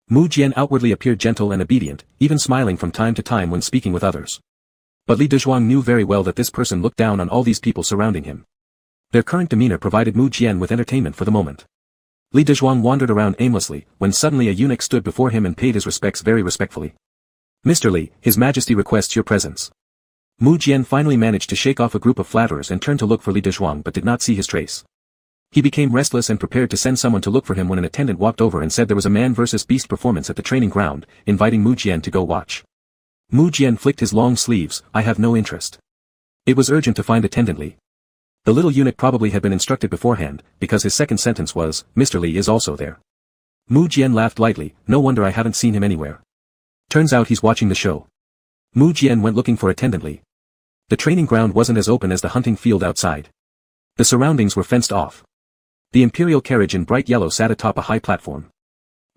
Mu Jian outwardly appeared gentle and obedient, even smiling from time to time when speaking with others. But Li Dezhuang knew very well that this person looked down on all these people surrounding him. Their current demeanor provided Mu Jian with entertainment for the moment. Li Dezhuang wandered around aimlessly, when suddenly a eunuch stood before him and paid his respects very respectfully. "Mr. Li, His Majesty requests your presence." Mu Jian finally managed to shake off a group of flatterers and turned to look for Li Dezhuang but did not see his trace. He became restless and prepared to send someone to look for him when an attendant walked over and said there was a man versus beast performance at the training ground, inviting Mu Jian to go watch. Mu Jian flicked his long sleeves, "I have no interest." It was urgent to find attendant Li. The little eunuch probably had been instructed beforehand, because his second sentence was, "Mr. Li is also there." Mu Jian laughed lightly, "No wonder I haven't seen him anywhere. Turns out he's watching the show." Mu Jian went looking for attendant Li. The training ground wasn't as open as the hunting field outside. The surroundings were fenced off. The imperial carriage in bright yellow sat atop a high platform.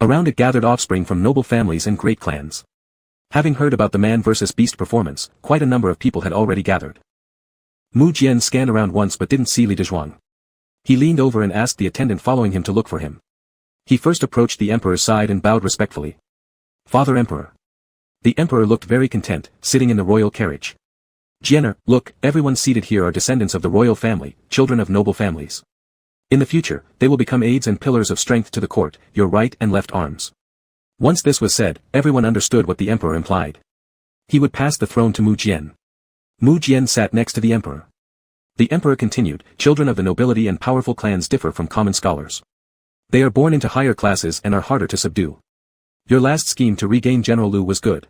Around it gathered offspring from noble families and great clans. Having heard about the man vs. beast performance, quite a number of people had already gathered. Mu Jian scanned around once but didn't see Li Dezhuang. He leaned over and asked the attendant following him to look for him. He first approached the emperor's side and bowed respectfully. "Father Emperor." The emperor looked very content, sitting in the royal carriage. "Jianer, look, everyone seated here are descendants of the royal family, children of noble families. In the future, they will become aids and pillars of strength to the court, your right and left arms." Once this was said, everyone understood what the emperor implied. He would pass the throne to Mu Jian. Mu Jian sat next to the emperor. The emperor continued, "Children of the nobility and powerful clans differ from common scholars. They are born into higher classes and are harder to subdue. Your last scheme to regain General Lu was good.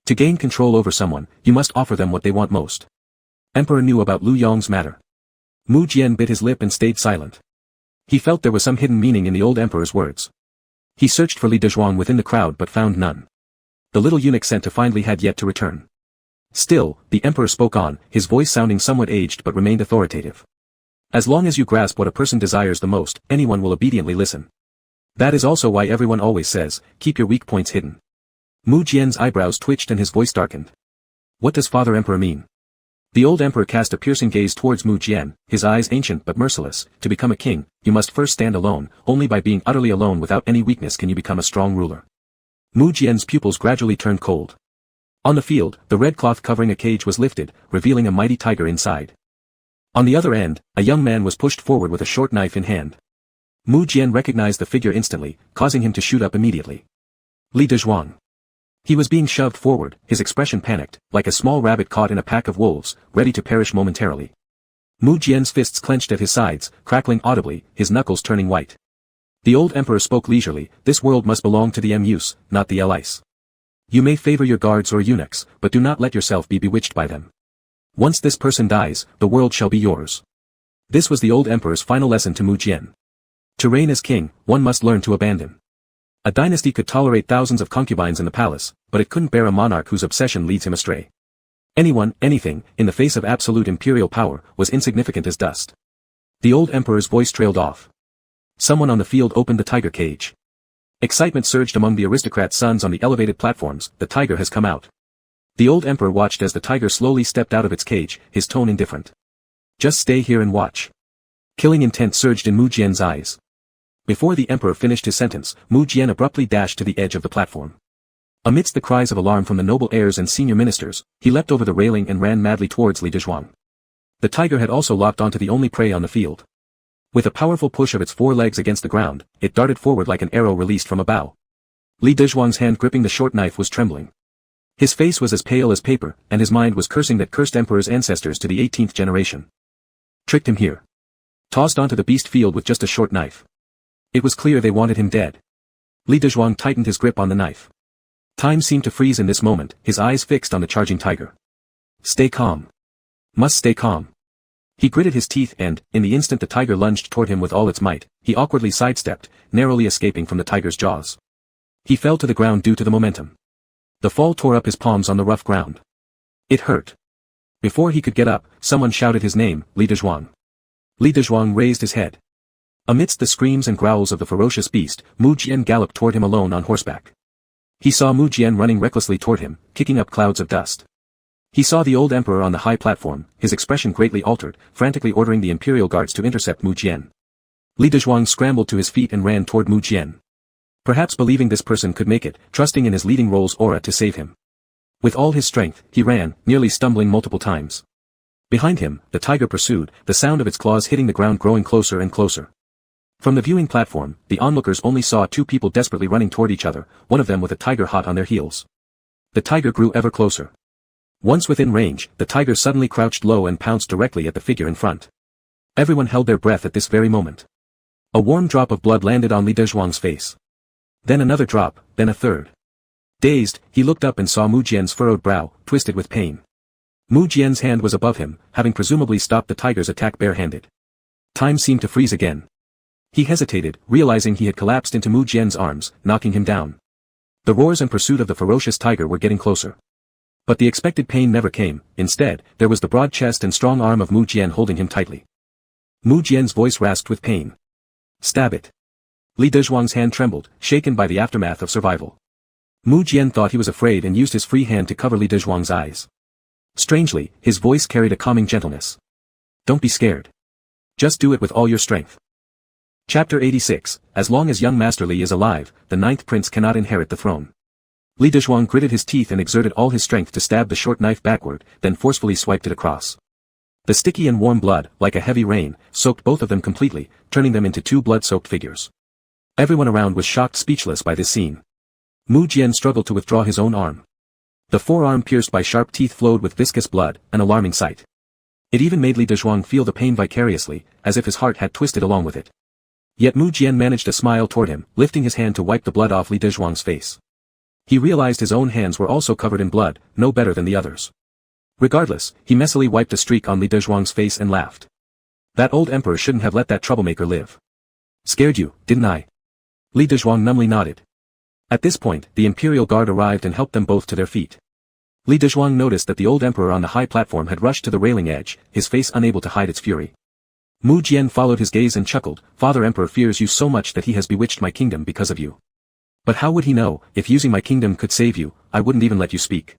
To gain control over someone, you must offer them what they want most." Emperor knew about Lu Yong's matter. Mu Jian bit his lip and stayed silent. He felt there was some hidden meaning in the old emperor's words. He searched for Li Dezhuang within the crowd but found none. The little eunuch sent to find Li had yet to return. Still, the emperor spoke on, his voice sounding somewhat aged but remained authoritative. "As long as you grasp what a person desires the most, anyone will obediently listen. That is also why everyone always says, keep your weak points hidden." Mu Jian's eyebrows twitched and his voice darkened. "What does Father Emperor mean?" The old emperor cast a piercing gaze towards Mu Jian, his eyes ancient but merciless. "To become a king, you must first stand alone, only by being utterly alone without any weakness can you become a strong ruler." Mu Jian's pupils gradually turned cold. On the field, the red cloth covering a cage was lifted, revealing a mighty tiger inside. On the other end, a young man was pushed forward with a short knife in hand. Mu Jian recognized the figure instantly, causing him to shoot up immediately. Li Dezhuang. He was being shoved forward, his expression panicked, like a small rabbit caught in a pack of wolves, ready to perish momentarily. Mu Jian's fists clenched at his sides, crackling audibly, his knuckles turning white. The old emperor spoke leisurely, "This world must belong to the Mus, not the Lis. You may favor your guards or eunuchs, but do not let yourself be bewitched by them. Once this person dies, the world shall be yours." This was the old emperor's final lesson to Mu Jian. To reign as king, one must learn to abandon. A dynasty could tolerate thousands of concubines in the palace, but it couldn't bear a monarch whose obsession leads him astray. Anyone, anything, in the face of absolute imperial power, was insignificant as dust. The old emperor's voice trailed off. Someone on the field opened the tiger cage. Excitement surged among the aristocrats' sons on the elevated platforms. "The tiger has come out." The old emperor watched as the tiger slowly stepped out of its cage, his tone indifferent. "Just stay here and watch." Killing intent surged in Mu Jian's eyes. Before the emperor finished his sentence, Mu Jian abruptly dashed to the edge of the platform. Amidst the cries of alarm from the noble heirs and senior ministers, he leapt over the railing and ran madly towards Li Dezhuang. The tiger had also locked onto the only prey on the field. With a powerful push of its four legs against the ground, it darted forward like an arrow released from a bow. Li Dezhuang's hand gripping the short knife was trembling. His face was as pale as paper, and his mind was cursing that cursed emperor's ancestors to the 18th generation. Tricked him here. Tossed onto the beast field with just a short knife. It was clear they wanted him dead. Li Dezhuang tightened his grip on the knife. Time seemed to freeze in this moment, his eyes fixed on the charging tiger. Stay calm. Must stay calm. He gritted his teeth and, in the instant the tiger lunged toward him with all its might, he awkwardly sidestepped, narrowly escaping from the tiger's jaws. He fell to the ground due to the momentum. The fall tore up his palms on the rough ground. It hurt. Before he could get up, someone shouted his name, Li Dezhuang. Li Dezhuang raised his head. Amidst the screams and growls of the ferocious beast, Mu Jian galloped toward him alone on horseback. He saw Mu Jian running recklessly toward him, kicking up clouds of dust. He saw the old emperor on the high platform, his expression greatly altered, frantically ordering the imperial guards to intercept Mu Jian. Li Dezhuang scrambled to his feet and ran toward Mu Jian. Perhaps believing this person could make it, trusting in his leading role's aura to save him. With all his strength, he ran, nearly stumbling multiple times. Behind him, the tiger pursued, the sound of its claws hitting the ground growing closer and closer. From the viewing platform, the onlookers only saw two people desperately running toward each other, one of them with a tiger hot on their heels. The tiger grew ever closer. Once within range, the tiger suddenly crouched low and pounced directly at the figure in front. Everyone held their breath at this very moment. A warm drop of blood landed on Li Dezhuang's face. Then another drop, then a third. Dazed, he looked up and saw Mu Jian's furrowed brow, twisted with pain. Mu Jian's hand was above him, having presumably stopped the tiger's attack barehanded. Time seemed to freeze again. He hesitated, realizing he had collapsed into Mu Jian's arms, knocking him down. The roars and pursuit of the ferocious tiger were getting closer. But the expected pain never came. Instead, there was the broad chest and strong arm of Mu Jian holding him tightly. Mu Jian's voice rasped with pain. Stab it. Li Dezhuang's hand trembled, shaken by the aftermath of survival. Mu Jian thought he was afraid and used his free hand to cover Li Dezhuang's eyes. Strangely, his voice carried a calming gentleness. Don't be scared. Just do it with all your strength. Chapter 86, As long as young Master Li is alive, the ninth prince cannot inherit the throne. Li Dezhuang gritted his teeth and exerted all his strength to stab the short knife backward, then forcefully swiped it across. The sticky and warm blood, like a heavy rain, soaked both of them completely, turning them into two blood-soaked figures. Everyone around was shocked speechless by this scene. Mu Jian struggled to withdraw his own arm. The forearm pierced by sharp teeth flowed with viscous blood, an alarming sight. It even made Li Dezhuang feel the pain vicariously, as if his heart had twisted along with it. Yet Mu Jian managed to smile toward him, lifting his hand to wipe the blood off Li Dezhuang's face. He realized his own hands were also covered in blood, no better than the others. Regardless, he messily wiped a streak on Li Dezhuang's face and laughed. That old emperor shouldn't have let that troublemaker live. Scared you, didn't I? Li Dezhuang numbly nodded. At this point, the imperial guard arrived and helped them both to their feet. Li Dezhuang noticed that the old emperor on the high platform had rushed to the railing edge, his face unable to hide its fury. Mu Jian followed his gaze and chuckled, Father Emperor fears you so much that he has bewitched my kingdom because of you. But how would he know, if using my kingdom could save you, I wouldn't even let you speak.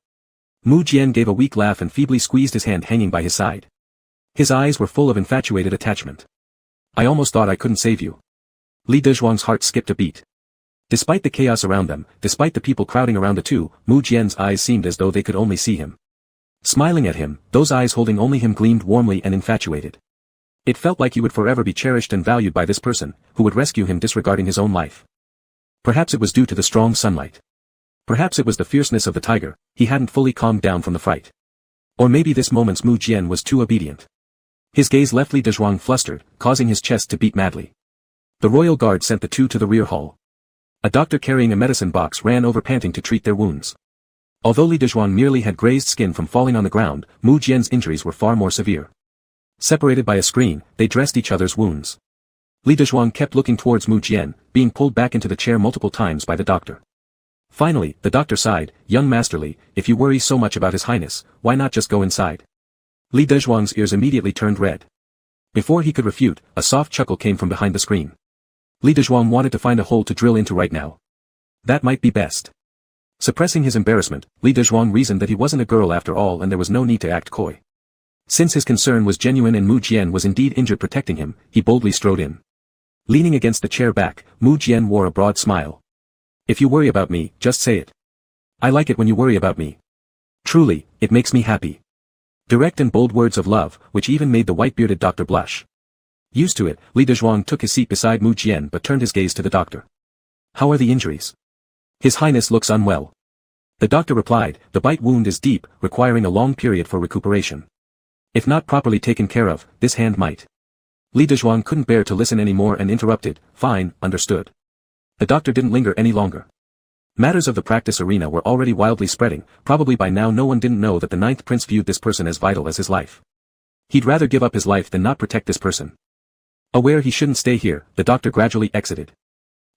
Mu Jian gave a weak laugh and feebly squeezed his hand hanging by his side. His eyes were full of infatuated attachment. I almost thought I couldn't save you. Li Dezhuang's heart skipped a beat. Despite the chaos around them, despite the people crowding around the two, Mu Jian's eyes seemed as though they could only see him. Smiling at him, those eyes holding only him gleamed warmly and infatuated. It felt like he would forever be cherished and valued by this person, who would rescue him disregarding his own life. Perhaps it was due to the strong sunlight. Perhaps it was the fierceness of the tiger, he hadn't fully calmed down from the fright. Or maybe this moment's Mu Jian was too obedient. His gaze left Li Dezhuang flustered, causing his chest to beat madly. The royal guard sent the two to the rear hall. A doctor carrying a medicine box ran over panting to treat their wounds. Although Li Dezhuang merely had grazed skin from falling on the ground, Mu Jian's injuries were far more severe. Separated by a screen, they dressed each other's wounds. Li Dezhuang kept looking towards Mu Jian, being pulled back into the chair multiple times by the doctor. Finally, the doctor sighed, Young Master Li, if you worry so much about His Highness, why not just go inside? Li Dezhuang's ears immediately turned red. Before he could refute, a soft chuckle came from behind the screen. Li Dezhuang wanted to find a hole to drill into right now. That might be best. Suppressing his embarrassment, Li Dezhuang reasoned that he wasn't a girl after all and there was no need to act coy. Since his concern was genuine and Mu Jian was indeed injured protecting him, he boldly strode in. Leaning against the chair back, Mu Jian wore a broad smile. If you worry about me, just say it. I like it when you worry about me. Truly, it makes me happy. Direct and bold words of love, which even made the white-bearded doctor blush. Used to it, Li Dezhuang took his seat beside Mu Jian but turned his gaze to the doctor. How are the injuries? His Highness looks unwell. The doctor replied, the bite wound is deep, requiring a long period for recuperation. If not properly taken care of, this hand might. Li Dezhuang couldn't bear to listen anymore and interrupted, fine, understood. The doctor didn't linger any longer. Matters of the practice arena were already wildly spreading, probably by now no one didn't know that the ninth prince viewed this person as vital as his life. He'd rather give up his life than not protect this person. Aware he shouldn't stay here, the doctor gradually exited.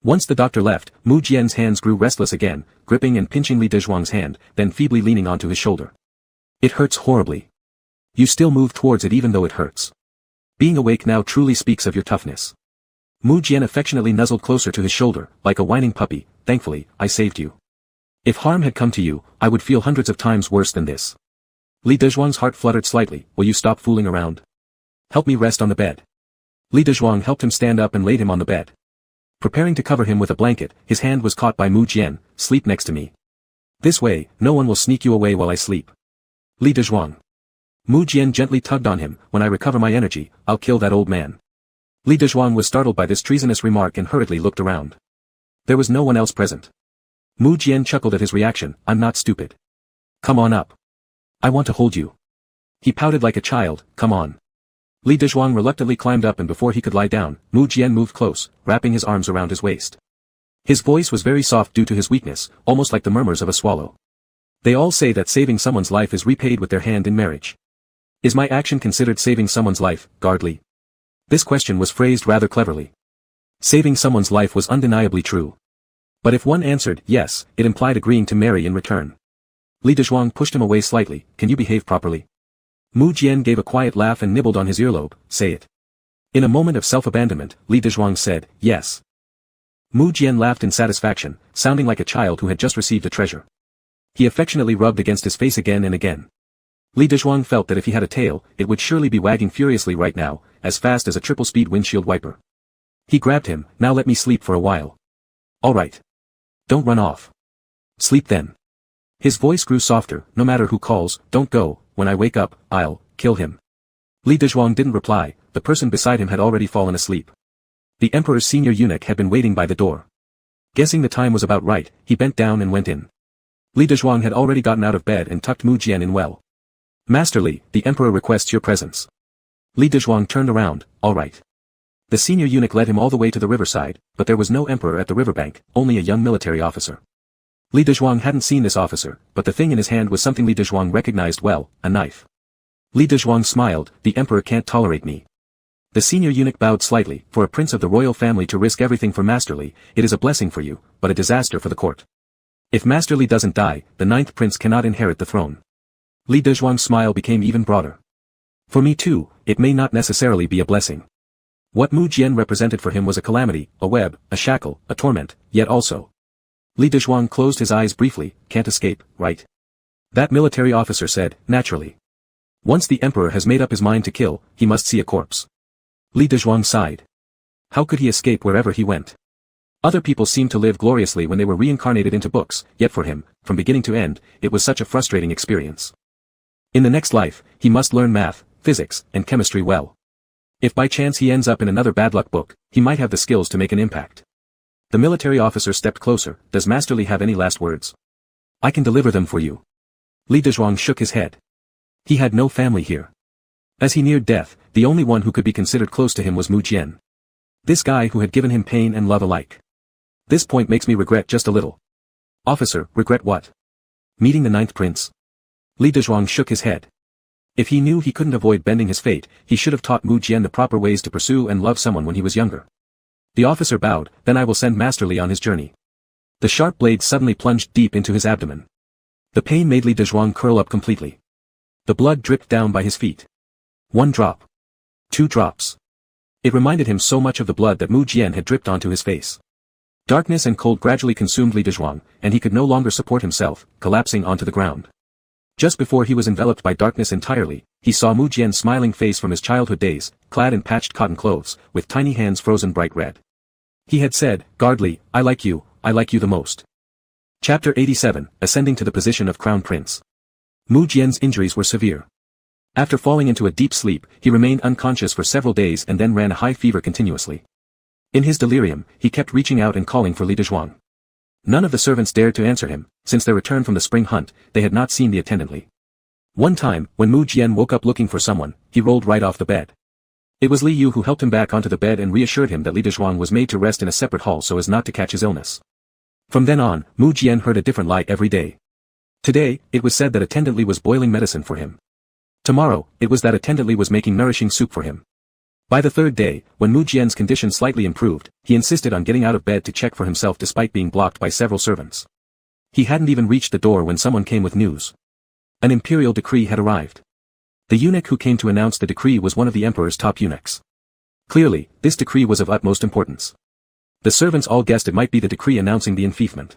Once the doctor left, Mu Jian's hands grew restless again, gripping and pinching Li Dezhuang's hand, then feebly leaning onto his shoulder. It hurts horribly. You still move towards it even though it hurts. Being awake now truly speaks of your toughness. Mu Jian affectionately nuzzled closer to his shoulder, like a whining puppy, thankfully, I saved you. If harm had come to you, I would feel hundreds of times worse than this. Li Dezhuang's heart fluttered slightly, will you stop fooling around? Help me rest on the bed. Li Dezhuang helped him stand up and laid him on the bed. Preparing to cover him with a blanket, his hand was caught by Mu Jian, sleep next to me. This way, no one will sneak you away while I sleep. Li Dezhuang. Mu Jian gently tugged on him, when I recover my energy, I'll kill that old man. Li Dezhuang was startled by this treasonous remark and hurriedly looked around. There was no one else present. Mu Jian chuckled at his reaction, I'm not stupid. Come on up. I want to hold you. He pouted like a child, come on. Li Dezhuang reluctantly climbed up and before he could lie down, Mu Jian moved close, wrapping his arms around his waist. His voice was very soft due to his weakness, almost like the murmurs of a swallow. They all say that saving someone's life is repaid with their hand in marriage. Is my action considered saving someone's life, Guard Li? This question was phrased rather cleverly. Saving someone's life was undeniably true. But if one answered yes, it implied agreeing to marry in return. Li Dezhuang pushed him away slightly, can you behave properly? Mu Jian gave a quiet laugh and nibbled on his earlobe, say it. In a moment of self-abandonment, Li Dezhuang said, yes. Mu Jian laughed in satisfaction, sounding like a child who had just received a treasure. He affectionately rubbed against his face again and again. Li Dezhuang felt that if he had a tail, it would surely be wagging furiously right now, as fast as a triple-speed windshield wiper. He grabbed him. Now let me sleep for a while. All right. Don't run off. Sleep then. His voice grew softer. No matter who calls, don't go. When I wake up, I'll kill him. Li Dezhuang didn't reply. The person beside him had already fallen asleep. The emperor's senior eunuch had been waiting by the door. Guessing the time was about right, he bent down and went in. Li Dezhuang had already gotten out of bed and tucked Mu Jian in well. Master Li, the emperor requests your presence. Li Dezhuang turned around. All right. The senior eunuch led him all the way to the riverside, but there was no emperor at the riverbank, only a young military officer. Li Dezhuang hadn't seen this officer, but the thing in his hand was something Li Dezhuang recognized well, a knife. Li Dezhuang smiled. The emperor can't tolerate me. The senior eunuch bowed slightly. For a prince of the royal family to risk everything for Master Li, it is a blessing for you, but a disaster for the court. If Master Li doesn't die, the 9th prince cannot inherit the throne. Li Dezhuang's smile became even broader. For me too, it may not necessarily be a blessing. What Mu Jian represented for him was a calamity, a web, a shackle, a torment, yet also. Li Dezhuang closed his eyes briefly. Can't escape, right? That military officer said, naturally. Once the emperor has made up his mind to kill, he must see a corpse. Li Dezhuang sighed. How could he escape wherever he went? Other people seemed to live gloriously when they were reincarnated into books, yet for him, from beginning to end, it was such a frustrating experience. In the next life, he must learn math, physics, and chemistry well. If by chance he ends up in another bad luck book, he might have the skills to make an impact. The military officer stepped closer. Does Master Li have any last words? I can deliver them for you. Li Dezhuang shook his head. He had no family here. As he neared death, the only one who could be considered close to him was Mu Jian. This guy who had given him pain and love alike. This point makes me regret just a little. Officer, regret what? Meeting the 9th prince. Li Dezhuang shook his head. If he knew he couldn't avoid bending his fate, he should have taught Mu Jian the proper ways to pursue and love someone when he was younger. The officer bowed. Then I will send Master Li on his journey. The sharp blade suddenly plunged deep into his abdomen. The pain made Li Dezhuang curl up completely. The blood dripped down by his feet. 1 drop. 2 drops. It reminded him so much of the blood that Mu Jian had dripped onto his face. Darkness and cold gradually consumed Li Dezhuang, and he could no longer support himself, collapsing onto the ground. Just before he was enveloped by darkness entirely, he saw Mu Jian's smiling face from his childhood days, clad in patched cotton clothes, with tiny hands frozen bright red. He had said, "Guard Li, I like you the most." Chapter 87, Ascending to the Position of Crown Prince. Mu Jian's injuries were severe. After falling into a deep sleep, he remained unconscious for several days and then ran a high fever continuously. In his delirium, he kept reaching out and calling for Li Dezhuang. None of the servants dared to answer him. Since their return from the spring hunt, they had not seen the attendant Li. One time, when Mu Jian woke up looking for someone, he rolled right off the bed. It was Li Yu who helped him back onto the bed and reassured him that Li Dezhuang was made to rest in a separate hall so as not to catch his illness. From then on, Mu Jian heard a different lie every day. Today, it was said that attendant Li was boiling medicine for him. Tomorrow, it was that attendant Li was making nourishing soup for him. By the 3rd day, when Mu Jian's condition slightly improved, he insisted on getting out of bed to check for himself despite being blocked by several servants. He hadn't even reached the door when someone came with news. An imperial decree had arrived. The eunuch who came to announce the decree was one of the emperor's top eunuchs. Clearly, this decree was of utmost importance. The servants all guessed it might be the decree announcing the enfeoffment.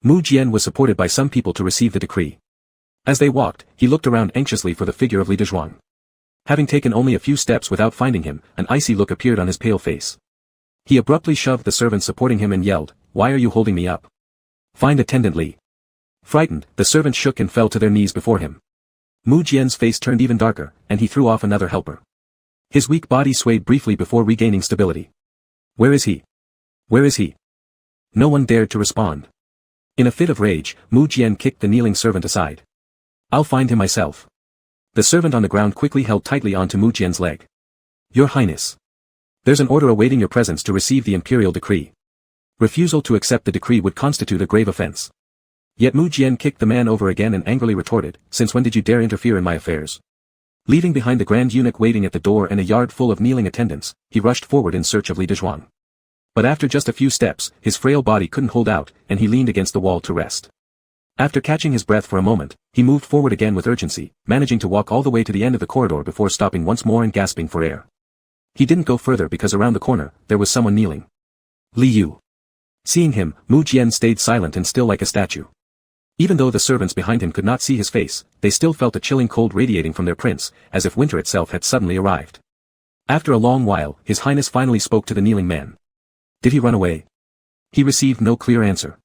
Mu Jian was supported by some people to receive the decree. As they walked, he looked around anxiously for the figure of Li Dezhuang. Having taken only a few steps without finding him, an icy look appeared on his pale face. He abruptly shoved the servant supporting him and yelled, "Why are you holding me up? Find attendant Li." Frightened, the servants shook and fell to their knees before him. Mu Jian's face turned even darker, and he threw off another helper. His weak body swayed briefly before regaining stability. "Where is he? Where is he?" No one dared to respond. In a fit of rage, Mu Jian kicked the kneeling servant aside. "I'll find him myself." The servant on the ground quickly held tightly onto Mu Jian's leg. "Your Highness. There's an order awaiting your presence to receive the imperial decree. Refusal to accept the decree would constitute a grave offense." Yet Mu Jian kicked the man over again and angrily retorted, "Since when did you dare interfere in my affairs?" Leaving behind the grand eunuch waiting at the door and a yard full of kneeling attendants, he rushed forward in search of Li Dezhuang. But after just a few steps, his frail body couldn't hold out, and he leaned against the wall to rest. After catching his breath for a moment, he moved forward again with urgency, managing to walk all the way to the end of the corridor before stopping once more and gasping for air. He didn't go further because around the corner, there was someone kneeling. Li Yu. Seeing him, Mu Jian stayed silent and still like a statue. Even though the servants behind him could not see his face, they still felt a chilling cold radiating from their prince, as if winter itself had suddenly arrived. After a long while, His Highness finally spoke to the kneeling man. Did he run away? He received no clear answer.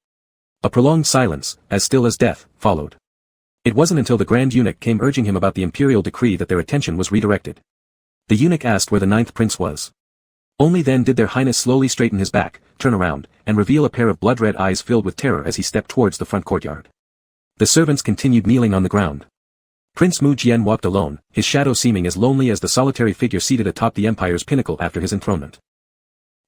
A prolonged silence, as still as death, followed. It wasn't until the Grand Eunuch came urging him about the imperial decree that their attention was redirected. The eunuch asked where the 9th prince was. Only then did their highness slowly straighten his back, turn around, and reveal a pair of blood-red eyes filled with terror as he stepped towards the front courtyard. The servants continued kneeling on the ground. Prince Mu Jian walked alone, his shadow seeming as lonely as the solitary figure seated atop the empire's pinnacle after his enthronement.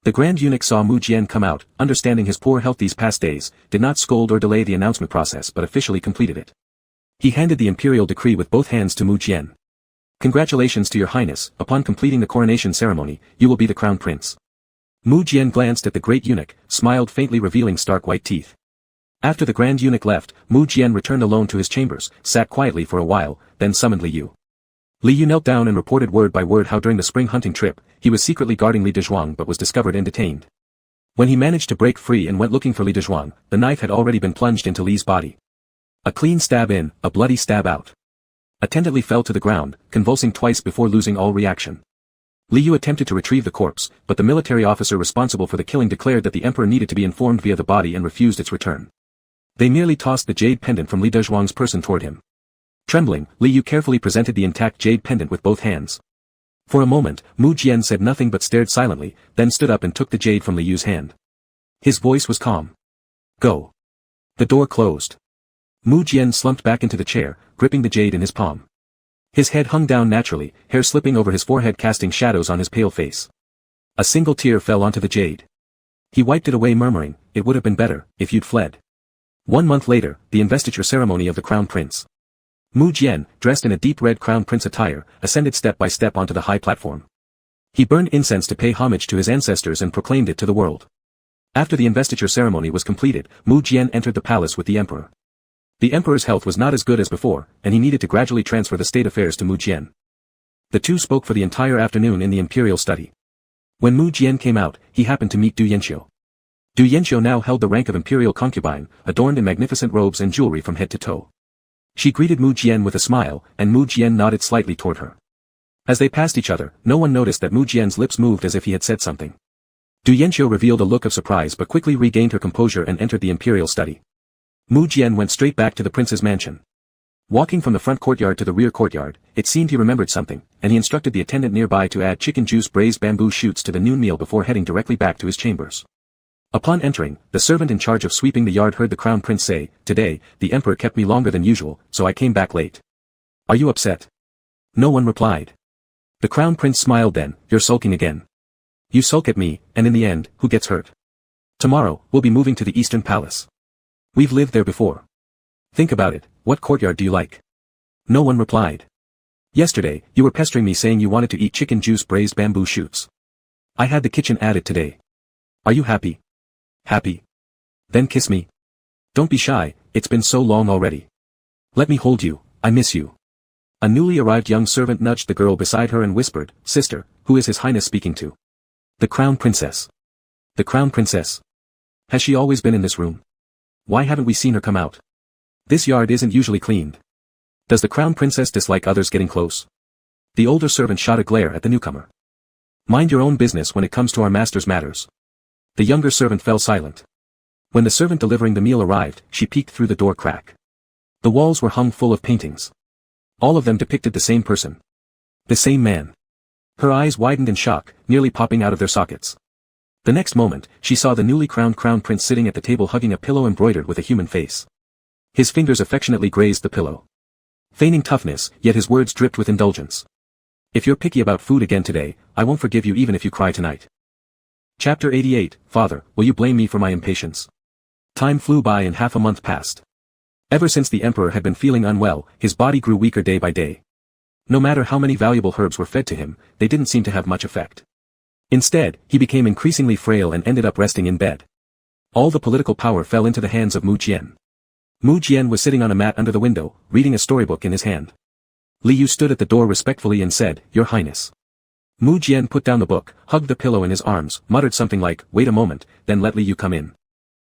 The Grand Eunuch saw Mu Jian come out, understanding his poor health these past days, did not scold or delay the announcement process but officially completed it. He handed the imperial decree with both hands to Mu Jian. Congratulations to your highness, upon completing the coronation ceremony, you will be the crown prince. Mu Jian glanced at the great eunuch, smiled faintly revealing stark white teeth. After the Grand Eunuch left, Mu Jian returned alone to his chambers, sat quietly for a while, then summoned Li Yu. Li Yu knelt down and reported word by word how during the spring hunting trip, he was secretly guarding Li Dezhuang but was discovered and detained. When he managed to break free and went looking for Li Dezhuang, the knife had already been plunged into Li's body. A clean stab in, a bloody stab out. Attendantly fell to the ground, convulsing twice before losing all reaction. Li Yu attempted to retrieve the corpse, but the military officer responsible for the killing declared that the emperor needed to be informed via the body and refused its return. They merely tossed the jade pendant from Li Dezhuang's person toward him. Trembling, Li Yu carefully presented the intact jade pendant with both hands. For a moment, Mu Jian said nothing but stared silently, then stood up and took the jade from Li Yu's hand. His voice was calm. Go. The door closed. Mu Jian slumped back into the chair, gripping the jade in his palm. His head hung down naturally, hair slipping over his forehead casting shadows on his pale face. A single tear fell onto the jade. He wiped it away murmuring, "It would have been better, if you'd fled." 1 month later, the investiture ceremony of the crown prince. Mu Jian, dressed in a deep red crown prince attire, ascended step by step onto the high platform. He burned incense to pay homage to his ancestors and proclaimed it to the world. After the investiture ceremony was completed, Mu Jian entered the palace with the emperor. The emperor's health was not as good as before, and he needed to gradually transfer the state affairs to Mu Jian. The two spoke for the entire afternoon in the imperial study. When Mu Jian came out, he happened to meet Du Yanxiu. Du Yanxiu now held the rank of imperial concubine, adorned in magnificent robes and jewelry from head to toe. She greeted Mu Jian with a smile, and Mu Jian nodded slightly toward her. As they passed each other, no one noticed that Mu Jian's lips moved as if he had said something. Du Yanxiu revealed a look of surprise but quickly regained her composure and entered the imperial study. Mu Jian went straight back to the prince's mansion. Walking from the front courtyard to the rear courtyard, it seemed he remembered something, and he instructed the attendant nearby to add chicken juice braised bamboo shoots to the noon meal before heading directly back to his chambers. Upon entering, the servant in charge of sweeping the yard heard the crown prince say, "Today, the emperor kept me longer than usual, so I came back late. Are you upset?" No one replied. The crown prince smiled then, "You're sulking again. You sulk at me, and in the end, who gets hurt? Tomorrow, we'll be moving to the Eastern Palace. We've lived there before. Think about it, what courtyard do you like?" No one replied. "Yesterday, you were pestering me saying you wanted to eat chicken juice braised bamboo shoots. I had the kitchen added today. Are you happy?" "Happy? Then kiss me. Don't be shy, it's been so long already. Let me hold you, I miss you." A newly arrived young servant nudged the girl beside her and whispered, "Sister, who is His Highness speaking to?" "The Crown Princess." "The Crown Princess? Has she always been in this room? Why haven't we seen her come out? This yard isn't usually cleaned. Does the Crown Princess dislike others getting close?" The older servant shot a glare at the newcomer. "Mind your own business when it comes to our master's matters." The younger servant fell silent. When the servant delivering the meal arrived, she peeked through the door crack. The walls were hung full of paintings. All of them depicted the same person. The same man. Her eyes widened in shock, nearly popping out of their sockets. The next moment, she saw the newly crowned crown prince sitting at the table hugging a pillow embroidered with a human face. His fingers affectionately grazed the pillow. Feigning toughness, yet his words dripped with indulgence. "If you're picky about food again today, I won't forgive you even if you cry tonight." Chapter 88, Father, will you blame me for my impatience? Time flew by and half a month passed. Ever since the emperor had been feeling unwell, his body grew weaker day by day. No matter how many valuable herbs were fed to him, they didn't seem to have much effect. Instead, he became increasingly frail and ended up resting in bed. All the political power fell into the hands of Mu Jian. Mu Jian was sitting on a mat under the window, reading a storybook in his hand. Li Yu stood at the door respectfully and said, "Your Highness." Mu Jian put down the book, hugged the pillow in his arms, muttered something like, "Wait a moment," then let Li Yu come in.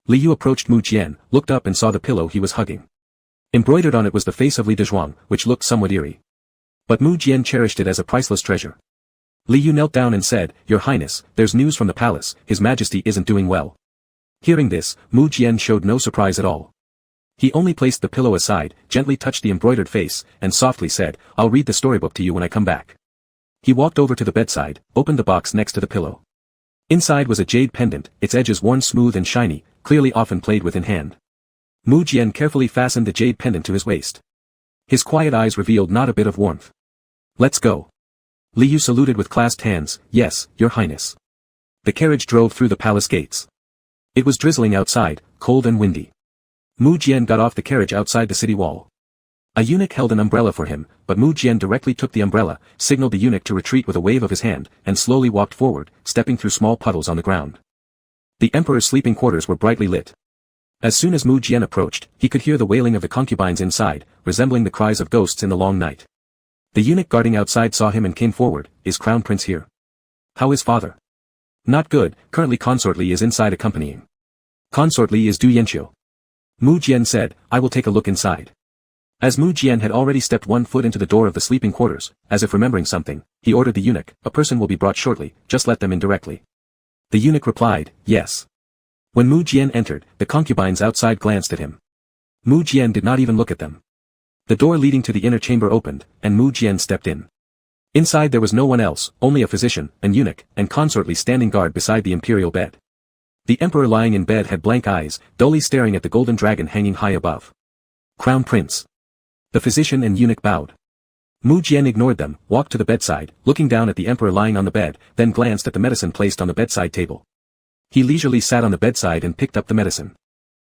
Li Yu approached Mu Jian, looked up and saw the pillow he was hugging. Embroidered on it was the face of Li Dezhuang, which looked somewhat eerie. But Mu Jian cherished it as a priceless treasure. Li Yu knelt down and said, "Your Highness, there's news from the palace, His Majesty isn't doing well." Hearing this, Mu Jian showed no surprise at all. He only placed the pillow aside, gently touched the embroidered face, and softly said, "I'll read the storybook to you when I come back." He walked over to the bedside, opened the box next to the pillow. Inside was a jade pendant, its edges worn smooth and shiny, clearly often played with in hand. Mu Jian carefully fastened the jade pendant to his waist. His quiet eyes revealed not a bit of warmth. "Let's go." Li Yu saluted with clasped hands, "Yes, Your Highness." The carriage drove through the palace gates. It was drizzling outside, cold and windy. Mu Jian got off the carriage outside the city wall. A eunuch held an umbrella for him, but Mu Jian directly took the umbrella, signaled the eunuch to retreat with a wave of his hand, and slowly walked forward, stepping through small puddles on the ground. The emperor's sleeping quarters were brightly lit. As soon as Mu Jian approached, he could hear the wailing of the concubines inside, resembling the cries of ghosts in the long night. The eunuch guarding outside saw him and came forward. "Is Crown Prince here?" "How is father?" "Not good, currently Consort Li is inside accompanying." "Consort Li is Du Yanqiu." Mu Jian said, "I will take a look inside." As Mu Jian had already stepped one foot into the door of the sleeping quarters, as if remembering something, he ordered the eunuch, "A person will be brought shortly, just let them in directly." The eunuch replied, "Yes." When Mu Jian entered, the concubines outside glanced at him. Mu Jian did not even look at them. The door leading to the inner chamber opened, and Mu Jian stepped in. Inside there was no one else, only a physician, an eunuch, and Consort Li standing guard beside the imperial bed. The emperor lying in bed had blank eyes, dully staring at the golden dragon hanging high above. "Crown Prince." The physician and eunuch bowed. Mu Jian ignored them, walked to the bedside, looking down at the emperor lying on the bed, then glanced at the medicine placed on the bedside table. He leisurely sat on the bedside and picked up the medicine.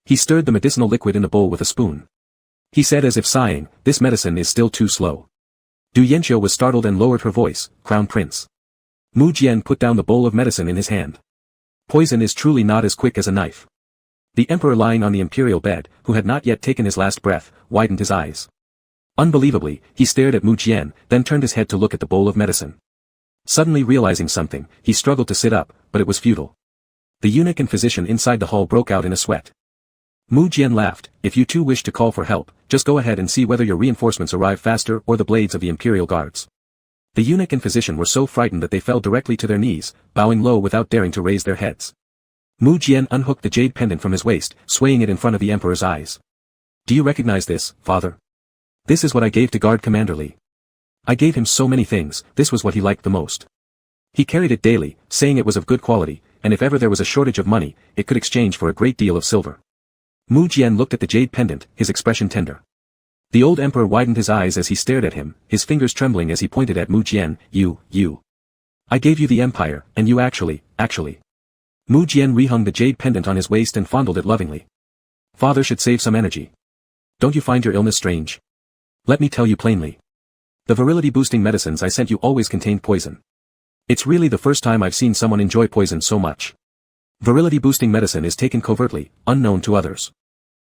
He stirred the medicinal liquid in the bowl with a spoon. He said as if sighing, "This medicine is still too slow." Du Yanqiu was startled and lowered her voice, "Crown Prince." Mu Jian put down the bowl of medicine in his hand. Poison is truly not as quick as a knife. The emperor lying on the imperial bed, who had not yet taken his last breath, widened his eyes. Unbelievably, he stared at Mu Jian, then turned his head to look at the bowl of medicine. Suddenly realizing something, he struggled to sit up, but it was futile. The eunuch and physician inside the hall broke out in a sweat. Mu Jian laughed, "If you too wish to call for help, just go ahead and see whether your reinforcements arrive faster or the blades of the imperial guards." The eunuch and physician were so frightened that they fell directly to their knees, bowing low without daring to raise their heads. Mu Jian unhooked the jade pendant from his waist, swaying it in front of the emperor's eyes. "Do you recognize this, father? This is what I gave to Guard Commander Li. I gave him so many things, this was what he liked the most. He carried it daily, saying it was of good quality, and if ever there was a shortage of money, it could exchange for a great deal of silver." Mu Jian looked at the jade pendant, his expression tender. The old emperor widened his eyes as he stared at him, his fingers trembling as he pointed at Mu Jian, You. I gave you the empire, and you actually. Mu Jian rehung the jade pendant on his waist and fondled it lovingly. "Father should save some energy. Don't you find your illness strange? Let me tell you plainly. The virility-boosting medicines I sent you always contained poison. It's really the first time I've seen someone enjoy poison so much. Virility-boosting medicine is taken covertly, unknown to others.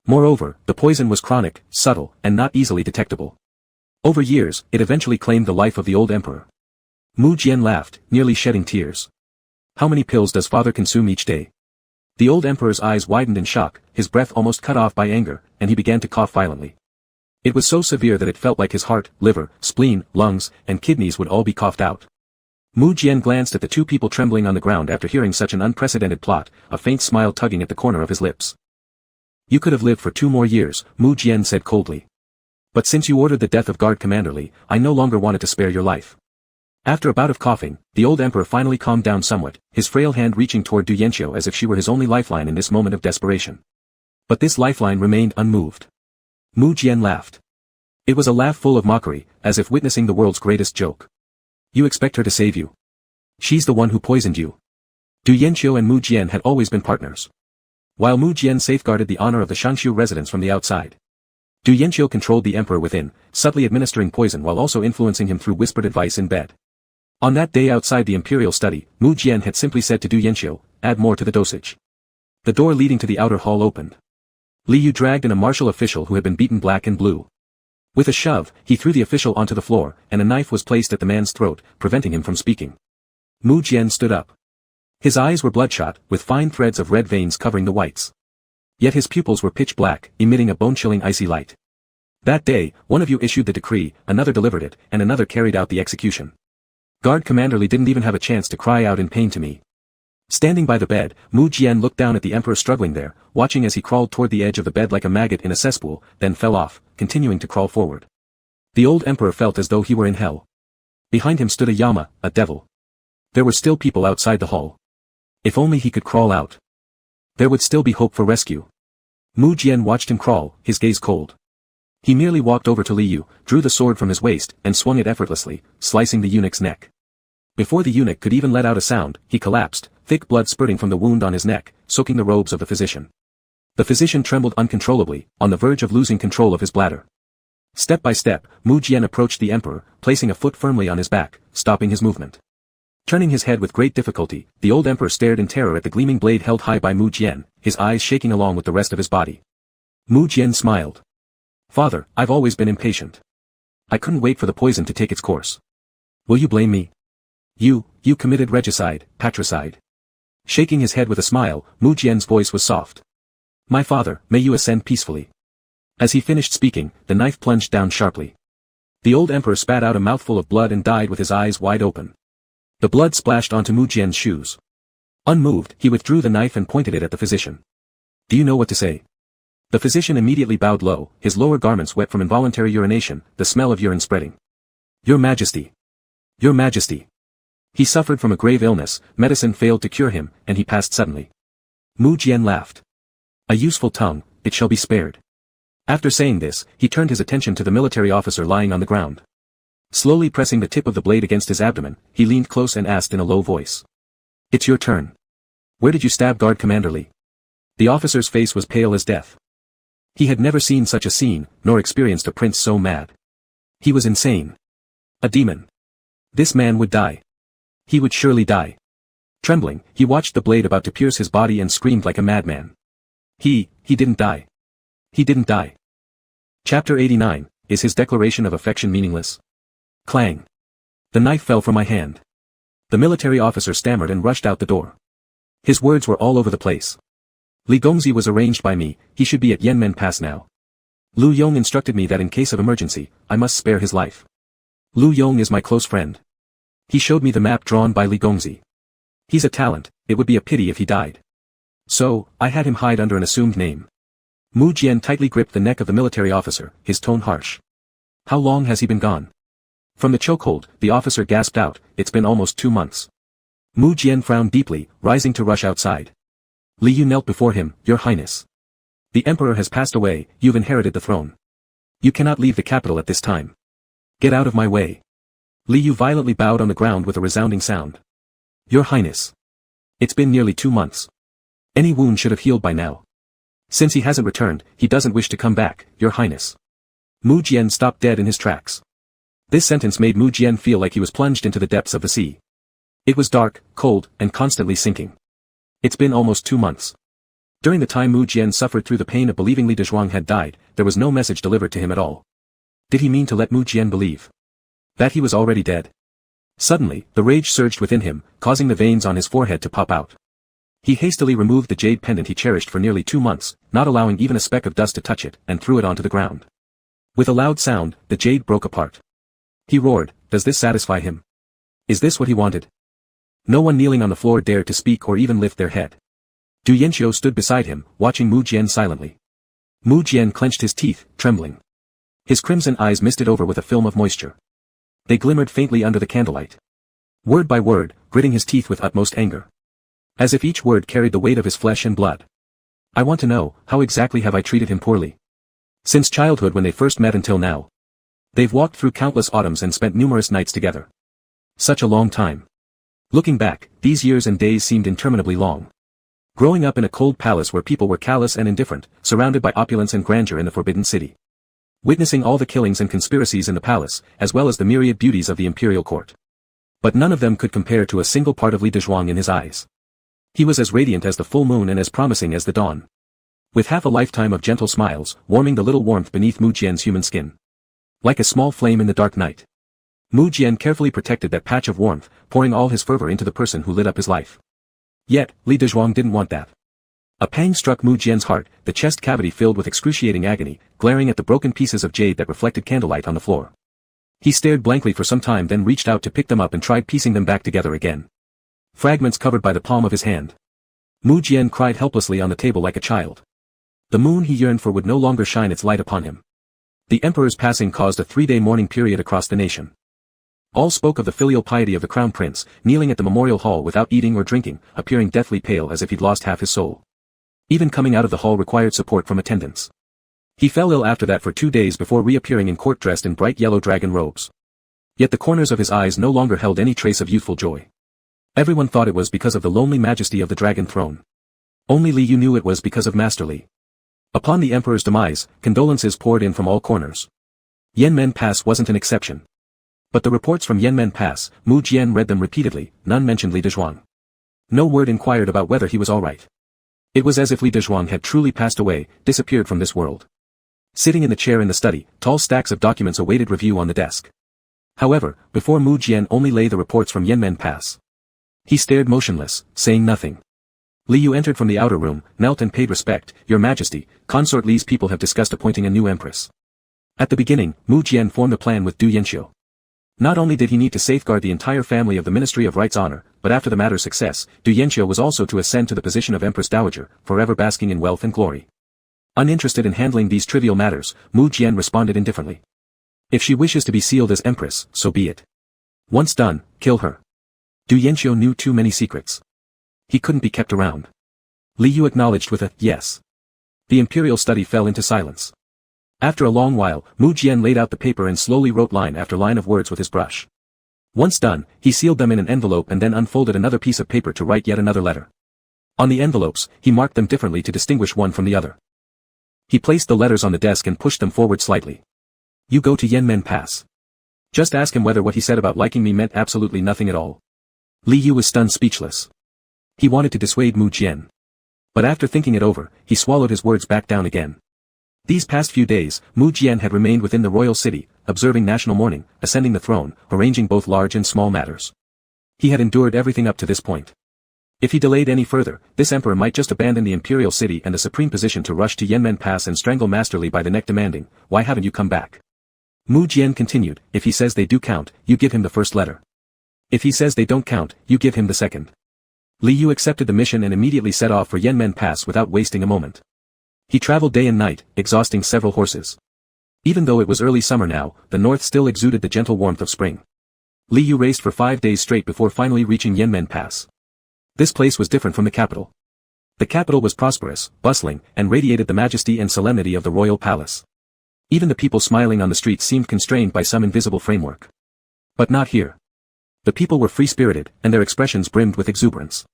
Moreover, the poison was chronic, subtle, and not easily detectable. Over years, it eventually claimed the life of the old emperor." Mu Jian laughed, nearly shedding tears. "How many pills does father consume each day?" The old emperor's eyes widened in shock, his breath almost cut off by anger, and he began to cough violently. It was so severe that it felt like his heart, liver, spleen, lungs, and kidneys would all be coughed out. Mu Jian glanced at the two people trembling on the ground after hearing such an unprecedented plot, a faint smile tugging at the corner of his lips. "You could have lived for 2 more years, Mu Jian said coldly. "But since you ordered the death of Guard Commander Li, I no longer wanted to spare your life." After a bout of coughing, the old emperor finally calmed down somewhat, his frail hand reaching toward Du Yanqiu as if she were his only lifeline in this moment of desperation. But this lifeline remained unmoved. Mu Jian laughed. It was a laugh full of mockery, as if witnessing the world's greatest joke. "You expect her to save you? She's the one who poisoned you." Du Yanqiu and Mu Jian had always been partners. While Mu Jian safeguarded the honor of the Shangshu residents from the outside, Du Yanqiu controlled the emperor within, subtly administering poison while also influencing him through whispered advice in bed. On that day outside the imperial study, Mu Jian had simply said to Du Yanqiu, "Add more to the dosage." The door leading to the outer hall opened. Li Yu dragged in a martial official who had been beaten black and blue. With a shove, he threw the official onto the floor, and a knife was placed at the man's throat, preventing him from speaking. Mu Jian stood up. His eyes were bloodshot, with fine threads of red veins covering the whites. Yet his pupils were pitch black, emitting a bone-chilling icy light. That day, one of you issued the decree, another delivered it, and another carried out the execution. Guard Commander Li didn't even have a chance to cry out in pain to me. Standing by the bed, Mu Jian looked down at the emperor struggling there, watching as he crawled toward the edge of the bed like a maggot in a cesspool, then fell off, continuing to crawl forward. The old emperor felt as though he were in hell. Behind him stood a Yama, a devil. There were still people outside the hall. If only he could crawl out. There would still be hope for rescue. Mu Jian watched him crawl, his gaze cold. He merely walked over to Li Yu, drew the sword from his waist, and swung it effortlessly, slicing the eunuch's neck. Before the eunuch could even let out a sound, he collapsed, thick blood spurting from the wound on his neck, soaking the robes of the physician. The physician trembled uncontrollably, on the verge of losing control of his bladder. Step by step, Mu Jian approached the emperor, placing a foot firmly on his back, stopping his movement. Turning his head with great difficulty, the old emperor stared in terror at the gleaming blade held high by Mu Jian, his eyes shaking along with the rest of his body. Mu Jian smiled. "Father, I've always been impatient. I couldn't wait for the poison to take its course. Will you blame me? You committed regicide, patricide." Shaking his head with a smile, Mu Jian's voice was soft. "My father, may you ascend peacefully." As he finished speaking, the knife plunged down sharply. The old emperor spat out a mouthful of blood and died with his eyes wide open. The blood splashed onto Mu Jian's shoes. Unmoved, he withdrew the knife and pointed it at the physician. "Do you know what to say?" The physician immediately bowed low, his lower garments wet from involuntary urination, the smell of urine spreading. "Your Majesty! Your Majesty!" He suffered from a grave illness, medicine failed to cure him, and he passed suddenly. Mu Jian laughed. "A useful tongue, it shall be spared." After saying this, he turned his attention to the military officer lying on the ground. Slowly pressing the tip of the blade against his abdomen, he leaned close and asked in a low voice. "It's your turn. Where did you stab Guard Commander Li?" The officer's face was pale as death. He had never seen such a scene, nor experienced a prince so mad. He was insane. A demon. This man would die. He would surely die. Trembling, he watched the blade about to pierce his body and screamed like a madman. He didn't die. He didn't die. Chapter 89, Is his declaration of affection meaningless? Clang. The knife fell from my hand. The military officer stammered and rushed out the door. His words were all over the place. Li Gongzi was arranged by me, he should be at Yanmen Pass now. Lu Yong instructed me that in case of emergency, I must spare his life. Lu Yong is my close friend. He showed me the map drawn by Li Gongzi. He's a talent, it would be a pity if he died. So, I had him hide under an assumed name. Mu Jian tightly gripped the neck of the military officer, his tone harsh. "How long has he been gone?" From the chokehold, the officer gasped out, "It's been almost 2 months." Mu Jian frowned deeply, rising to rush outside. Li Yu knelt before him, "Your Highness. The Emperor has passed away, you've inherited the throne. You cannot leave the capital at this time. Get out of my way." Li Yu violently bowed on the ground with a resounding sound. "Your Highness. It's been nearly 2 months. Any wound should have healed by now. Since he hasn't returned, he doesn't wish to come back, Your Highness." Mu Jian stopped dead in his tracks. This sentence made Mu Jian feel like he was plunged into the depths of the sea. It was dark, cold, and constantly sinking. It's been almost 2 months. During the time Mu Jian suffered through the pain of believing Li Dezhuang had died, there was no message delivered to him at all. Did he mean to let Mu Jian believe that he was already dead? Suddenly, the rage surged within him, causing the veins on his forehead to pop out. He hastily removed the jade pendant he cherished for nearly 2 months, not allowing even a speck of dust to touch it, and threw it onto the ground. With a loud sound, the jade broke apart. He roared, "Does this satisfy him? Is this what he wanted?" No one kneeling on the floor dared to speak or even lift their head. Du Yanxiu stood beside him, watching Mu Jian silently. Mu Jian clenched his teeth, trembling. His crimson eyes misted over with a film of moisture. They glimmered faintly under the candlelight. Word by word, gritting his teeth with utmost anger. As if each word carried the weight of his flesh and blood. "I want to know, how exactly have I treated him poorly? Since childhood when they first met until now. They've walked through countless autumns and spent numerous nights together. Such a long time. Looking back, these years and days seemed interminably long. Growing up in a cold palace where people were callous and indifferent, surrounded by opulence and grandeur in the Forbidden City. Witnessing all the killings and conspiracies in the palace, as well as the myriad beauties of the imperial court. But none of them could compare to a single part of Li Dezhuang in his eyes. He was as radiant as the full moon and as promising as the dawn. With half a lifetime of gentle smiles, warming the little warmth beneath Mu Jian's human skin. Like a small flame in the dark night. Mu Jian carefully protected that patch of warmth, pouring all his fervor into the person who lit up his life. Yet, Li Dezhuang didn't want that. A pang struck Mu Jian's heart, the chest cavity filled with excruciating agony, glaring at the broken pieces of jade that reflected candlelight on the floor. He stared blankly for some time, then reached out to pick them up and tried piecing them back together again. Fragments covered by the palm of his hand. Mu Jian cried helplessly on the table like a child. The moon he yearned for would no longer shine its light upon him. The emperor's passing caused a 3-day mourning period across the nation. All spoke of the filial piety of the crown prince, kneeling at the memorial hall without eating or drinking, appearing deathly pale as if he'd lost half his soul. Even coming out of the hall required support from attendants. He fell ill after that for 2 days before reappearing in court dressed in bright yellow dragon robes. Yet the corners of his eyes no longer held any trace of youthful joy. Everyone thought it was because of the lonely majesty of the dragon throne. Only Li Yu knew it was because of Master Li. Upon the emperor's demise, condolences poured in from all corners. Yanmen Pass wasn't an exception. But the reports from Yanmen Pass, Mu Jian read them repeatedly, none mentioned Li Dezhuang. No word inquired about whether he was all right. It was as if Li Dezhuang had truly passed away, disappeared from this world. Sitting in the chair in the study, tall stacks of documents awaited review on the desk. However, before Mu Jian only lay the reports from Yanmen Pass. He stared motionless, saying nothing. Li Yu entered from the outer room, knelt and paid respect. Your Majesty, Consort Li's people have discussed appointing a new empress. At the beginning, Mu Jian formed a plan with Du Yanxiu. Not only did he need to safeguard the entire family of the Ministry of Right's honor, but after the matter's success, Du Yanxiu was also to ascend to the position of Empress Dowager, forever basking in wealth and glory. Uninterested in handling these trivial matters, Mu Jian responded indifferently. If she wishes to be sealed as empress, so be it. Once done, kill her. Du Yanxiu knew too many secrets. He couldn't be kept around. Li Yu acknowledged with a yes. The imperial study fell into silence. After a long while, Mu Jian laid out the paper and slowly wrote line after line of words with his brush. Once done, he sealed them in an envelope and then unfolded another piece of paper to write yet another letter. On the envelopes, he marked them differently to distinguish one from the other. He placed the letters on the desk and pushed them forward slightly. You go to Yanmen Pass. Just ask him whether what he said about liking me meant absolutely nothing at all. Li Yu was stunned speechless. He wanted to dissuade Mu Jian. But after thinking it over, he swallowed his words back down again. These past few days, Mu Jian had remained within the royal city, observing national mourning, ascending the throne, arranging both large and small matters. He had endured everything up to this point. If he delayed any further, this emperor might just abandon the imperial city and the supreme position to rush to Yanmen Pass and strangle Master Li by the neck, demanding, "Why haven't you come back?" Mu Jian continued, "If he says they do count, you give him the first letter. If he says they don't count, you give him the second." Li Yu accepted the mission and immediately set off for Yanmen Pass without wasting a moment. He traveled day and night, exhausting several horses. Even though it was early summer now, the north still exuded the gentle warmth of spring. Li Yu raced for 5 days straight before finally reaching Yanmen Pass. This place was different from the capital. The capital was prosperous, bustling, and radiated the majesty and solemnity of the royal palace. Even the people smiling on the streets seemed constrained by some invisible framework. But not here. The people were free-spirited, and their expressions brimmed with exuberance.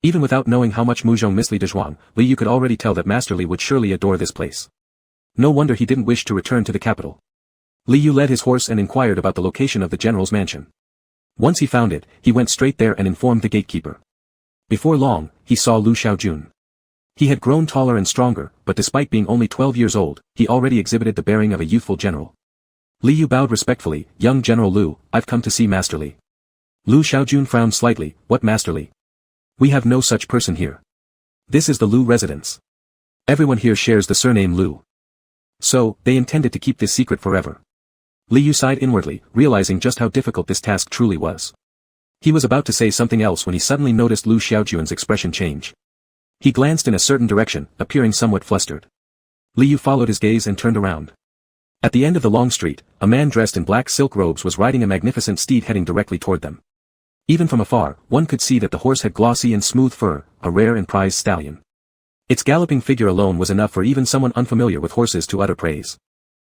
Even without knowing how much Mu Zhong missed Li Dezhuang, Li Yu could already tell that Master Li would surely adore this place. No wonder he didn't wish to return to the capital. Li Yu led his horse and inquired about the location of the general's mansion. Once he found it, he went straight there and informed the gatekeeper. Before long, he saw Lu Xiaojun. He had grown taller and stronger, but despite being only 12 years old, he already exhibited the bearing of a youthful general. Li Yu bowed respectfully, "Young General Lu, I've come to see Master Li." Lu Xiaojun frowned slightly, "What Master Li? We have no such person here. This is the Lu residence. Everyone here shares the surname Lu. So, they intended to keep this secret forever." Li Yu sighed inwardly, realizing just how difficult this task truly was. He was about to say something else when he suddenly noticed Lu Xiaojun's expression change. He glanced in a certain direction, appearing somewhat flustered. Li Yu followed his gaze and turned around. At the end of the long street, a man dressed in black silk robes was riding a magnificent steed heading directly toward them. Even from afar, one could see that the horse had glossy and smooth fur, a rare and prized stallion. Its galloping figure alone was enough for even someone unfamiliar with horses to utter praise.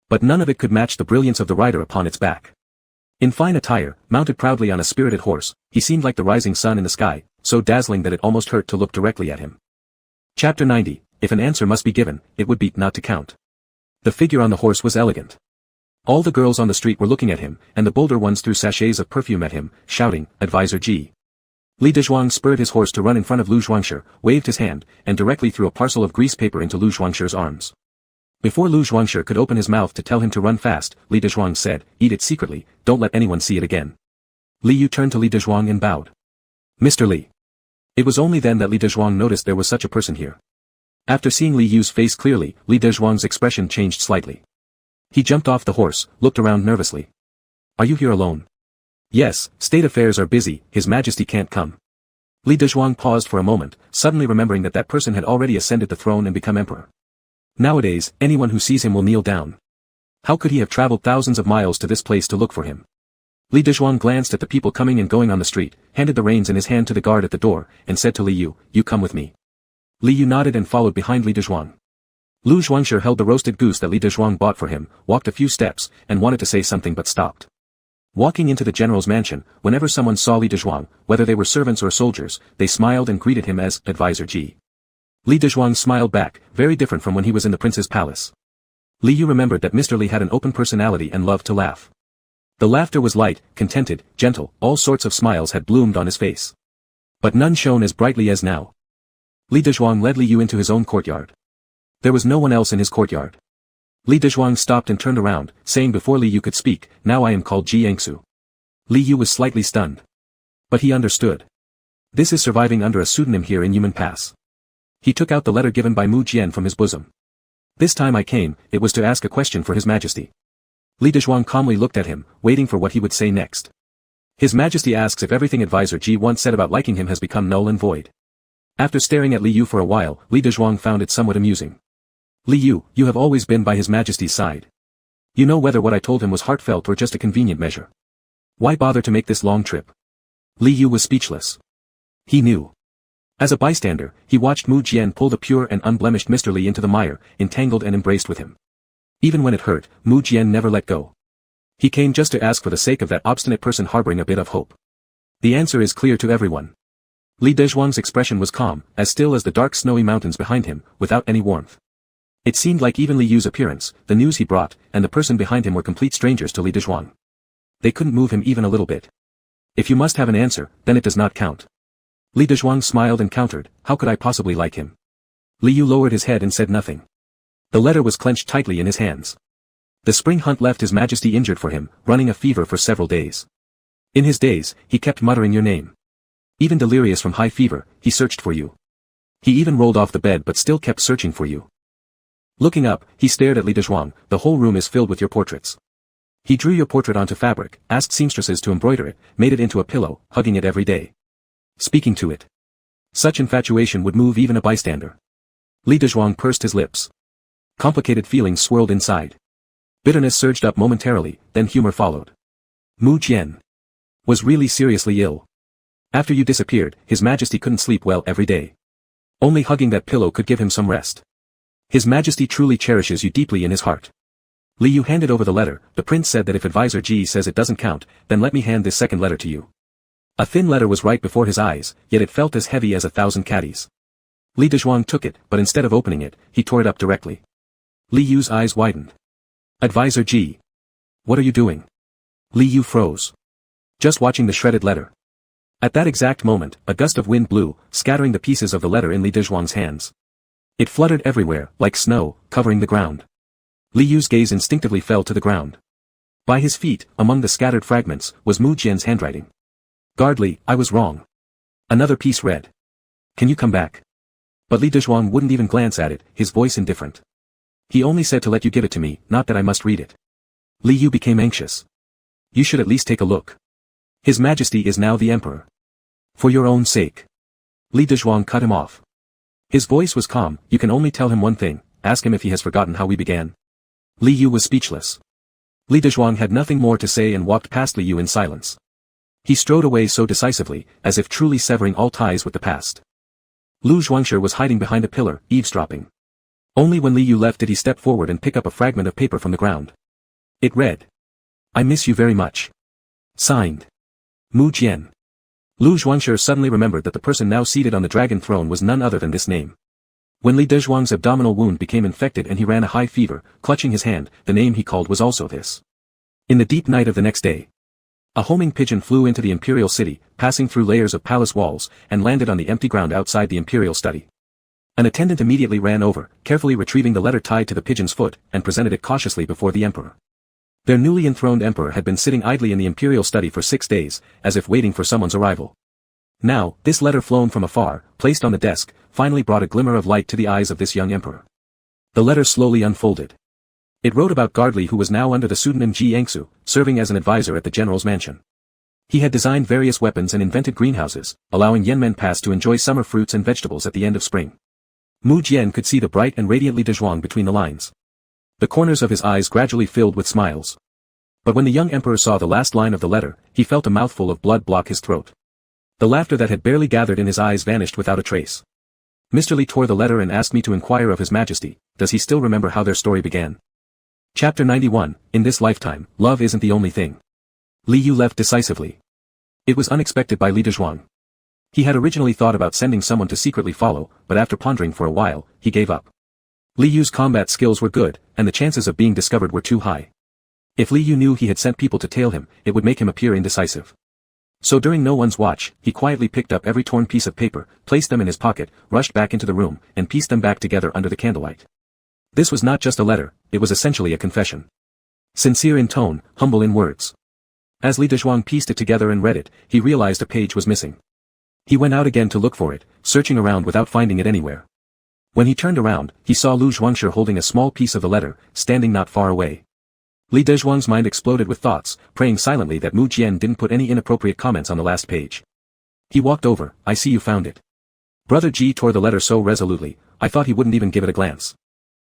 But none of it could match the brilliance of the rider upon its back. In fine attire, mounted proudly on a spirited horse, he seemed like the rising sun in the sky, so dazzling that it almost hurt to look directly at him. Chapter 90, If an answer must be given, it would be not to count. The figure on the horse was elegant. All the girls on the street were looking at him, and the bolder ones threw sachets of perfume at him, shouting, "Advisor G." Li Dezhuang spurred his horse to run in front of Lu Zhuangshi, waved his hand, and directly threw a parcel of grease paper into Lu Zhuangshi's arms. Before Lu Zhuangshi could open his mouth to tell him to run fast, Li Dezhuang said, "Eat it secretly, don't let anyone see it again." Li Yu turned to Li Dezhuang and bowed. "Mr. Li." It was only then that Li Dezhuang noticed there was such a person here. After seeing Li Yu's face clearly, Li Dezhuang's expression changed slightly. He jumped off the horse, looked around nervously. Are you here alone? Yes, state affairs are busy, His Majesty can't come. Li Dezhuang paused for a moment, suddenly remembering that person had already ascended the throne and become emperor. Nowadays, anyone who sees him will kneel down. How could he have traveled thousands of miles to this place to look for him? Li Dezhuang glanced at the people coming and going on the street, handed the reins in his hand to the guard at the door, and said to Li Yu, "You come with me." Li Yu nodded and followed behind Li Dezhuang. Lu Zhuangshi held the roasted goose that Li Dezhuang bought for him, walked a few steps, and wanted to say something but stopped. Walking into the general's mansion, whenever someone saw Li Dezhuang, whether they were servants or soldiers, they smiled and greeted him as Advisor Ji. Li Dezhuang smiled back, very different from when he was in the prince's palace. Li Yu remembered that Mr. Li had an open personality and loved to laugh. The laughter was light, contented, gentle, all sorts of smiles had bloomed on his face. But none shone as brightly as now. Li Dezhuang led Li Yu into his own courtyard. There was no one else in his courtyard. Li Dezhuang stopped and turned around, saying before Li Yu could speak, "Now I am called Ji Engsub." Li Yu was slightly stunned. But he understood. This is surviving under a pseudonym here in Yumen Pass. He took out the letter given by Mu Jian from his bosom. This time I came, it was to ask a question for His Majesty. Li Dezhuang calmly looked at him, waiting for what he would say next. His Majesty asks if everything Advisor Ji once said about liking him has become null and void. After staring at Li Yu for a while, Li Dezhuang found it somewhat amusing. Li Yu, you have always been by His Majesty's side. You know whether what I told him was heartfelt or just a convenient measure. Why bother to make this long trip? Li Yu was speechless. He knew. As a bystander, he watched Mu Jian pull the pure and unblemished Mr. Li into the mire, entangled and embraced with him. Even when it hurt, Mu Jian never let go. He came just to ask for the sake of that obstinate person harboring a bit of hope. The answer is clear to everyone. Li Dezhuang's expression was calm, as still as the dark snowy mountains behind him, without any warmth. It seemed like even Li Yu's appearance, the news he brought, and the person behind him were complete strangers to Li Dezhuang. They couldn't move him even a little bit. If you must have an answer, then it does not count. Li Dezhuang smiled and countered, how could I possibly like him? Li Yu lowered his head and said nothing. The letter was clenched tightly in his hands. The spring hunt left His Majesty injured for him, running a fever for several days. In his days, he kept muttering your name. Even delirious from high fever, he searched for you. He even rolled off the bed but still kept searching for you. Looking up, he stared at Li Dezhuang, the whole room is filled with your portraits. He drew your portrait onto fabric, asked seamstresses to embroider it, made it into a pillow, hugging it every day. Speaking to it. Such infatuation would move even a bystander. Li Dezhuang pursed his lips. Complicated feelings swirled inside. Bitterness surged up momentarily, then humor followed. Mu Jian was really seriously ill. After you disappeared, His Majesty couldn't sleep well every day. Only hugging that pillow could give him some rest. His Majesty truly cherishes you deeply in his heart. Li Yu handed over the letter. The prince said that if Advisor Ji says it doesn't count, then let me hand this second letter to you. A thin letter was right before his eyes, yet it felt as heavy as 1,000 caddies. Li Dezhuang took it, but instead of opening it, he tore it up directly. Li Yu's eyes widened. Advisor Ji. What are you doing? Li Yu froze. Just watching the shredded letter. At that exact moment, a gust of wind blew, scattering the pieces of the letter in Li Dezhuang's hands. It fluttered everywhere, like snow, covering the ground. Li Yu's gaze instinctively fell to the ground. By his feet, among the scattered fragments, was Mu Jian's handwriting. Guard Li, I was wrong. Another piece read. Can you come back? But Li Dezhuang wouldn't even glance at it, his voice indifferent. He only said to let you give it to me, not that I must read it. Li Yu became anxious. You should at least take a look. His Majesty is now the Emperor. For your own sake. Li Dezhuang cut him off. His voice was calm, you can only tell him one thing, ask him if he has forgotten how we began. Li Yu was speechless. Li Dezhuang had nothing more to say and walked past Li Yu in silence. He strode away so decisively, as if truly severing all ties with the past. Lu Zhuangshi was hiding behind a pillar, eavesdropping. Only when Li Yu left did he step forward and pick up a fragment of paper from the ground. It read. I miss you very much. Signed. Mu Jian. Lu Zhuangshi suddenly remembered that the person now seated on the dragon throne was none other than this name. When Li Dezhuang's abdominal wound became infected and he ran a high fever, clutching his hand, the name he called was also this. In the deep night of the next day, a homing pigeon flew into the imperial city, passing through layers of palace walls, and landed on the empty ground outside the imperial study. An attendant immediately ran over, carefully retrieving the letter tied to the pigeon's foot, and presented it cautiously before the emperor. Their newly enthroned emperor had been sitting idly in the imperial study for 6 days, as if waiting for someone's arrival. Now, this letter flown from afar, placed on the desk, finally brought a glimmer of light to the eyes of this young emperor. The letter slowly unfolded. It wrote about Gardley, who was now under the pseudonym Ji Engsu, serving as an advisor at the general's mansion. He had designed various weapons and invented greenhouses, allowing Yanmen Pass to enjoy summer fruits and vegetables at the end of spring. Mu Jian could see the bright and radiant Li Dezhuang between the lines. The corners of his eyes gradually filled with smiles. But when the young emperor saw the last line of the letter, he felt a mouthful of blood block his throat. The laughter that had barely gathered in his eyes vanished without a trace. Mr. Li tore the letter and asked me to inquire of His Majesty, does he still remember how their story began? Chapter 91, In this lifetime, love isn't the only thing. Li Yu left decisively. It was unexpected by Li Dezhuang. He had originally thought about sending someone to secretly follow, but after pondering for a while, he gave up. Li Yu's combat skills were good, and the chances of being discovered were too high. If Li Yu knew he had sent people to tail him, it would make him appear indecisive. So during no one's watch, he quietly picked up every torn piece of paper, placed them in his pocket, rushed back into the room, and pieced them back together under the candlelight. This was not just a letter, it was essentially a confession. Sincere in tone, humble in words. As Li Dezhuang pieced it together and read it, he realized a page was missing. He went out again to look for it, searching around without finding it anywhere. When he turned around, he saw Lu Zhuangshi holding a small piece of the letter, standing not far away. Li Dezhuang's mind exploded with thoughts, praying silently that Mu Jian didn't put any inappropriate comments on the last page. He walked over, I see you found it. Brother Ji tore the letter so resolutely, I thought he wouldn't even give it a glance.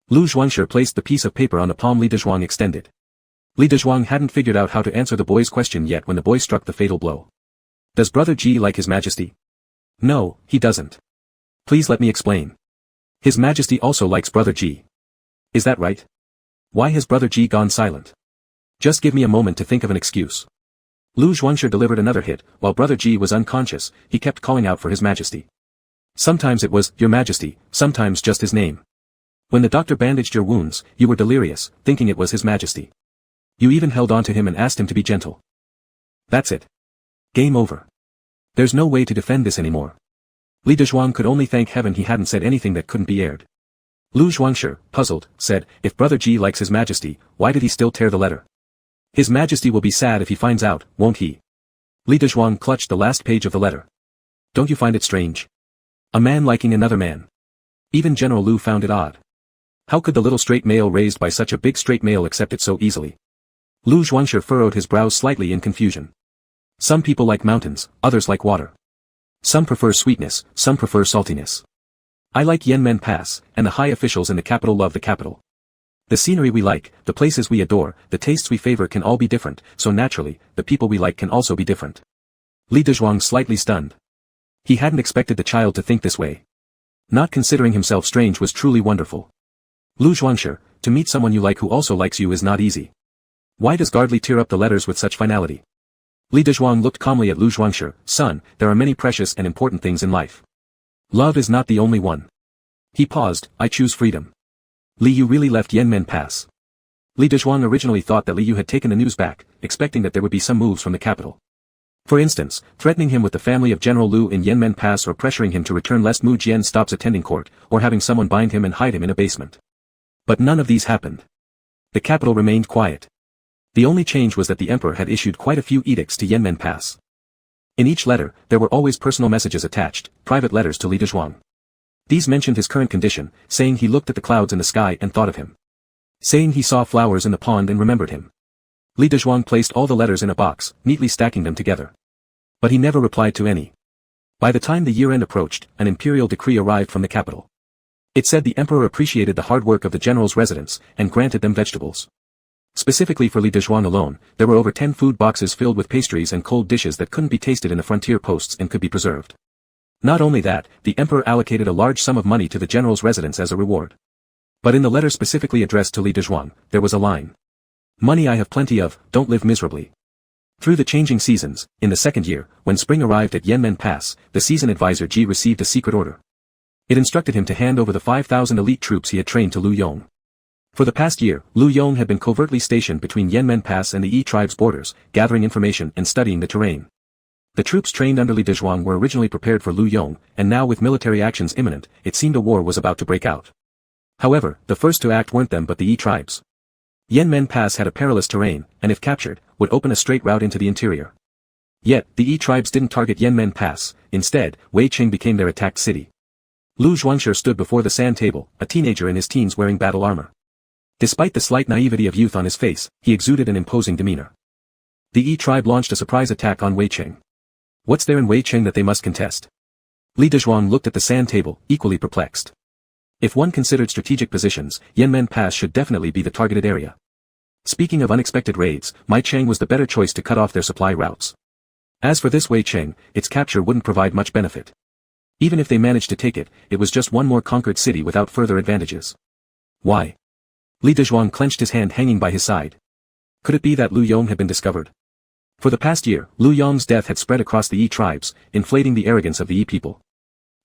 Lu Zhuangshi placed the piece of paper on the palm Li Dezhuang extended. Li Dezhuang hadn't figured out how to answer the boy's question yet when the boy struck the fatal blow. Does Brother Ji like His Majesty? No, he doesn't. Please let me explain. His Majesty also likes Brother Ji. Is that right? Why has Brother Ji gone silent? Just give me a moment to think of an excuse. Lu Zhuangshi delivered another hit, while Brother Ji was unconscious, he kept calling out for His Majesty. Sometimes it was, Your Majesty, sometimes just his name. When the doctor bandaged your wounds, you were delirious, thinking it was His Majesty. You even held on to him and asked him to be gentle. That's it. Game over. There's no way to defend this anymore. Li Dezhuang could only thank heaven he hadn't said anything that couldn't be aired. Lu Zhuangshi, puzzled, said, if Brother Ji likes His Majesty, why did he still tear the letter? His Majesty will be sad if he finds out, won't he? Li Dezhuang clutched the last page of the letter. Don't you find it strange? A man liking another man. Even General Lu found it odd. How could the little straight male raised by such a big straight male accept it so easily? Lu Zhuangshi furrowed his brows slightly in confusion. Some people like mountains, others like water. Some prefer sweetness, some prefer saltiness. I like Yanmen Pass, and the high officials in the capital love the capital. The scenery we like, the places we adore, the tastes we favor can all be different, so naturally, the people we like can also be different. Li Dezhuang slightly stunned. He hadn't expected the child to think this way. Not considering himself strange was truly wonderful. Lu Zhuangshi, to meet someone you like who also likes you is not easy. Why does Gardley tear up the letters with such finality? Li Dezhuang looked calmly at Lu Zhuangshi, son, there are many precious and important things in life. Love is not the only one. He paused, I choose freedom. Li Yu really left Yanmen Pass. Li Dezhuang originally thought that Li Yu had taken the news back, expecting that there would be some moves from the capital. For instance, threatening him with the family of General Lu in Yanmen Pass or pressuring him to return lest Mu Jian stops attending court, or having someone bind him and hide him in a basement. But none of these happened. The capital remained quiet. The only change was that the emperor had issued quite a few edicts to Yanmen Pass. In each letter, there were always personal messages attached, private letters to Li Dezhuang. These mentioned his current condition, saying he looked at the clouds in the sky and thought of him. Saying he saw flowers in the pond and remembered him. Li Dezhuang placed all the letters in a box, neatly stacking them together. But he never replied to any. By the time the year-end approached, an imperial decree arrived from the capital. It said the emperor appreciated the hard work of the general's residents, and granted them vegetables. Specifically for Li Dezhuang alone, there were over 10 food boxes filled with pastries and cold dishes that couldn't be tasted in the frontier posts and could be preserved. Not only that, the emperor allocated a large sum of money to the general's residence as a reward. But in the letter specifically addressed to Li Dezhuang, there was a line. Money I have plenty of, don't live miserably. Through the changing seasons, in the second year, when spring arrived at Yanmen Pass, the season advisor Ji received a secret order. It instructed him to hand over the 5,000 elite troops he had trained to Lu Yong. For the past year, Lu Yong had been covertly stationed between Yanmen Pass and the Yi tribe's borders, gathering information and studying the terrain. The troops trained under Li Dezhuang were originally prepared for Lu Yong, and now with military actions imminent, it seemed a war was about to break out. However, the first to act weren't them but the Yi tribes. Yanmen Pass had a perilous terrain, and if captured, would open a straight route into the interior. Yet, the Yi tribes didn't target Yanmen Pass, instead, Wei Qing became their attacked city. Lu Zhuangshi stood before the sand table, a teenager in his teens wearing battle armor. Despite the slight naivety of youth on his face, he exuded an imposing demeanor. The Yi tribe launched a surprise attack on Wei Qing. What's there in Wei Qing that they must contest? Li Dezhuang looked at the sand table, equally perplexed. If one considered strategic positions, Yanmen Pass should definitely be the targeted area. Speaking of unexpected raids, Mai Cheng was the better choice to cut off their supply routes. As for this Wei Qing, its capture wouldn't provide much benefit. Even if they managed to take it, it was just one more conquered city without further advantages. Why? Li Dezhuang clenched his hand hanging by his side. Could it be that Lu Yong had been discovered? For the past year, Lu Yong's death had spread across the Yi tribes, inflating the arrogance of the Yi people.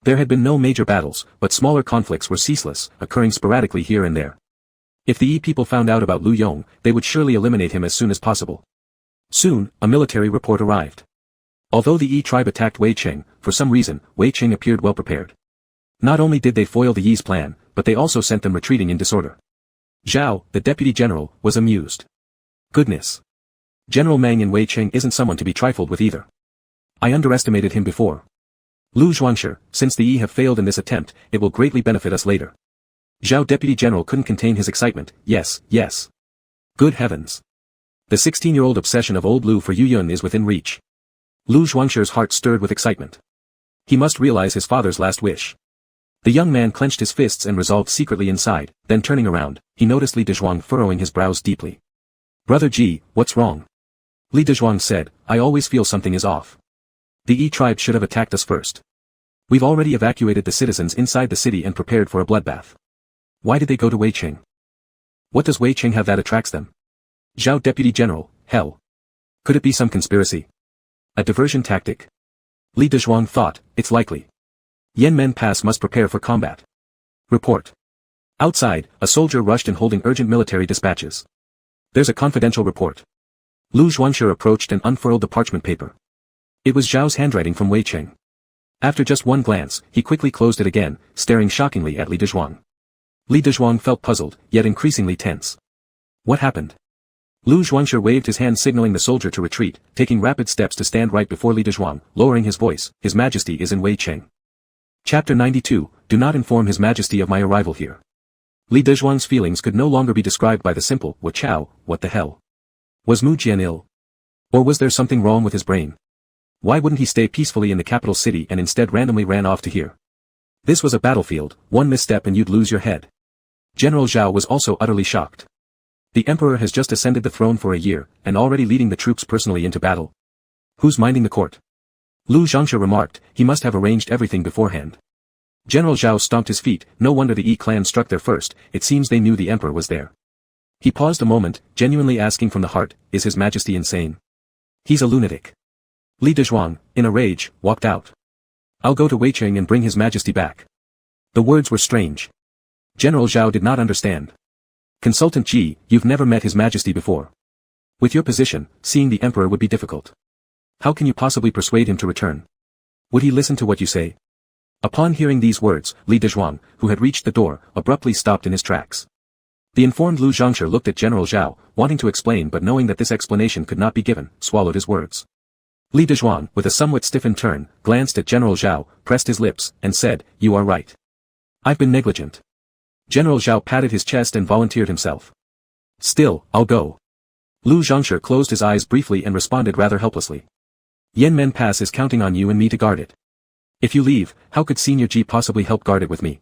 There had been no major battles, but smaller conflicts were ceaseless, occurring sporadically here and there. If the Yi people found out about Lu Yong, they would surely eliminate him as soon as possible. Soon, a military report arrived. Although the Yi tribe attacked Wei Qing, for some reason, Wei Qing appeared well prepared. Not only did they foil the Yi's plan, but they also sent them retreating in disorder. Zhao, the deputy general, was amused. Goodness. General Meng in Wei Qing isn't someone to be trifled with either. I underestimated him before. Lu Zhuangshi, since the Yi have failed in this attempt, it will greatly benefit us later. Zhao deputy general couldn't contain his excitement. Yes, yes. Good heavens. The 16-year-old obsession of old Lu for Yu Yun is within reach. Lu Zhuangshi's heart stirred with excitement. He must realize his father's last wish. The young man clenched his fists and resolved secretly inside, then turning around, he noticed Li Dezhuang furrowing his brows deeply. Brother Ji, what's wrong? Li Dezhuang said, I always feel something is off. The Yi tribe should have attacked us first. We've already evacuated the citizens inside the city and prepared for a bloodbath. Why did they go to Wei Qing? What does Wei Qing have that attracts them? Zhao deputy general, hell. Could it be some conspiracy? A diversion tactic? Li Dezhuang thought, it's likely. Yanmen Pass must prepare for combat. Report. Outside, a soldier rushed in holding urgent military dispatches. There's a confidential report. Lu Zhuangshi approached and unfurled the parchment paper. It was Zhao's handwriting from Wei Qing. After just one glance, he quickly closed it again, staring shockingly at Li Dezhuang. Li Dezhuang felt puzzled, yet increasingly tense. What happened? Lu Zhuangshi waved his hand signaling the soldier to retreat, taking rapid steps to stand right before Li Dezhuang, lowering his voice, His Majesty is in Wei Qing. Chapter 92, Do not inform His Majesty of my arrival here. Li Dezhuang's feelings could no longer be described by the simple, what the hell? Was Mu Jian ill? Or was there something wrong with his brain? Why wouldn't he stay peacefully in the capital city and instead randomly ran off to here? This was a battlefield, one misstep and you'd lose your head. General Zhao was also utterly shocked. The emperor has just ascended the throne for a year, and already leading the troops personally into battle. Who's minding the court? Lu Zhuangshi remarked, he must have arranged everything beforehand. General Zhao stomped his feet, no wonder the Yi clan struck there first, it seems they knew the emperor was there. He paused a moment, genuinely asking from the heart, is His Majesty insane? He's a lunatic. Li Dezhuang, in a rage, walked out. I'll go to Wei Qing and bring His Majesty back. The words were strange. General Zhao did not understand. Consultant Ji, you've never met His Majesty before. With your position, seeing the emperor would be difficult. How can you possibly persuade him to return? Would he listen to what you say? Upon hearing these words, Li Dezhuang, who had reached the door, abruptly stopped in his tracks. The informed Lu Zhuangshi looked at General Zhao, wanting to explain but knowing that this explanation could not be given, swallowed his words. Li Dezhuang, with a somewhat stiffened turn, glanced at General Zhao, pressed his lips, and said, You are right. I've been negligent. General Zhao patted his chest and volunteered himself. Still, I'll go. Lu Zhuangshi closed his eyes briefly and responded rather helplessly. Yanmen Pass is counting on you and me to guard it. If you leave, how could Senior Ji possibly help guard it with me?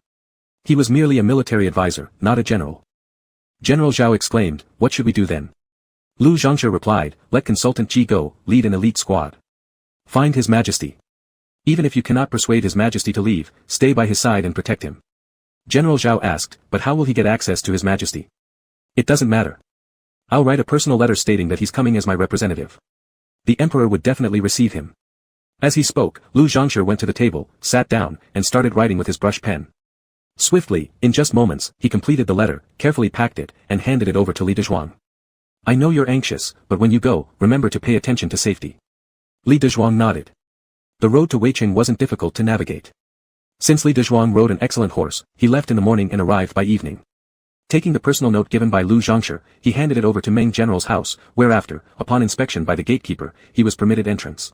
He was merely a military advisor, not a general. General Zhao exclaimed, what should we do then? Lu Zhuangshi replied, let Consultant Ji go, lead an elite squad. Find His Majesty. Even if you cannot persuade His Majesty to leave, stay by his side and protect him. General Zhao asked, but how will he get access to His Majesty? It doesn't matter. I'll write a personal letter stating that he's coming as my representative. The emperor would definitely receive him. As he spoke, Lu Zhuangshi went to the table, sat down, and started writing with his brush pen. Swiftly, in just moments, he completed the letter, carefully packed it, and handed it over to Li Dezhuang. I know you're anxious, but when you go, remember to pay attention to safety. Li Dezhuang nodded. The road to Wei Qing wasn't difficult to navigate. Since Li Dezhuang rode an excellent horse, he left in the morning and arrived by evening. Taking the personal note given by Lu Zhuangshi, he handed it over to Meng General's house, whereafter, upon inspection by the gatekeeper, he was permitted entrance.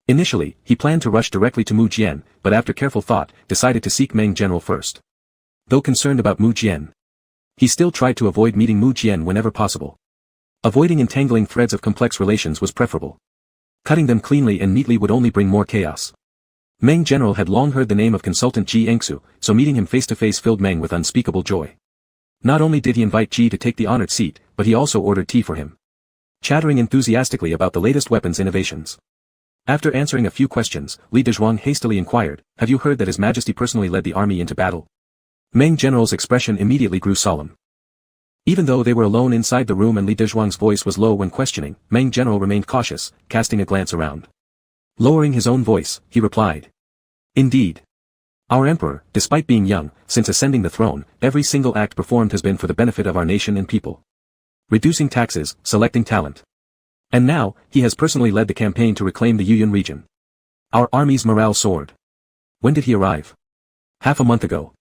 Initially, he planned to rush directly to Mu Jian, but after careful thought, decided to seek Meng General first. Though concerned about Mu Jian, he still tried to avoid meeting Mu Jian whenever possible. Avoiding entangling threads of complex relations was preferable. Cutting them cleanly and neatly would only bring more chaos. Meng General had long heard the name of consultant Ji Engsu, so meeting him face-to-face filled Meng with unspeakable joy. Not only did he invite Ji to take the honored seat, but he also ordered tea for him. Chattering enthusiastically about the latest weapons innovations. After answering a few questions, Li Dezhuang hastily inquired, "Have you heard that His Majesty personally led the army into battle?" Meng General's expression immediately grew solemn. Even though they were alone inside the room and Li Dezhuang's voice was low when questioning, Meng General remained cautious, casting a glance around. Lowering his own voice, he replied. "Indeed. Our emperor, despite being young, since ascending the throne, every single act performed has been for the benefit of our nation and people. Reducing taxes, selecting talent. And now, he has personally led the campaign to reclaim the Yuyuan region. Our army's morale soared. When did he arrive? Half a month ago.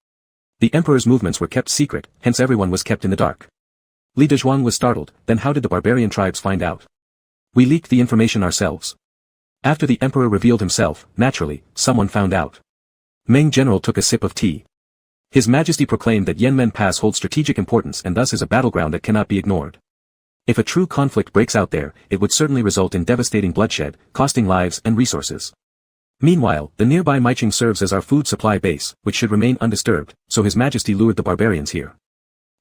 The emperor's movements were kept secret, hence everyone was kept in the dark." Li Dezhuang was startled. Then how did the barbarian tribes find out? "We leaked the information ourselves. After the emperor revealed himself, naturally, someone found out." Meng General took a sip of tea. His Majesty proclaimed that Yanmen Pass holds strategic importance and thus is a battleground that cannot be ignored. If a true conflict breaks out there, it would certainly result in devastating bloodshed, costing lives and resources. Meanwhile, the nearby Maicheng serves as our food supply base, which should remain undisturbed, so His Majesty lured the barbarians here.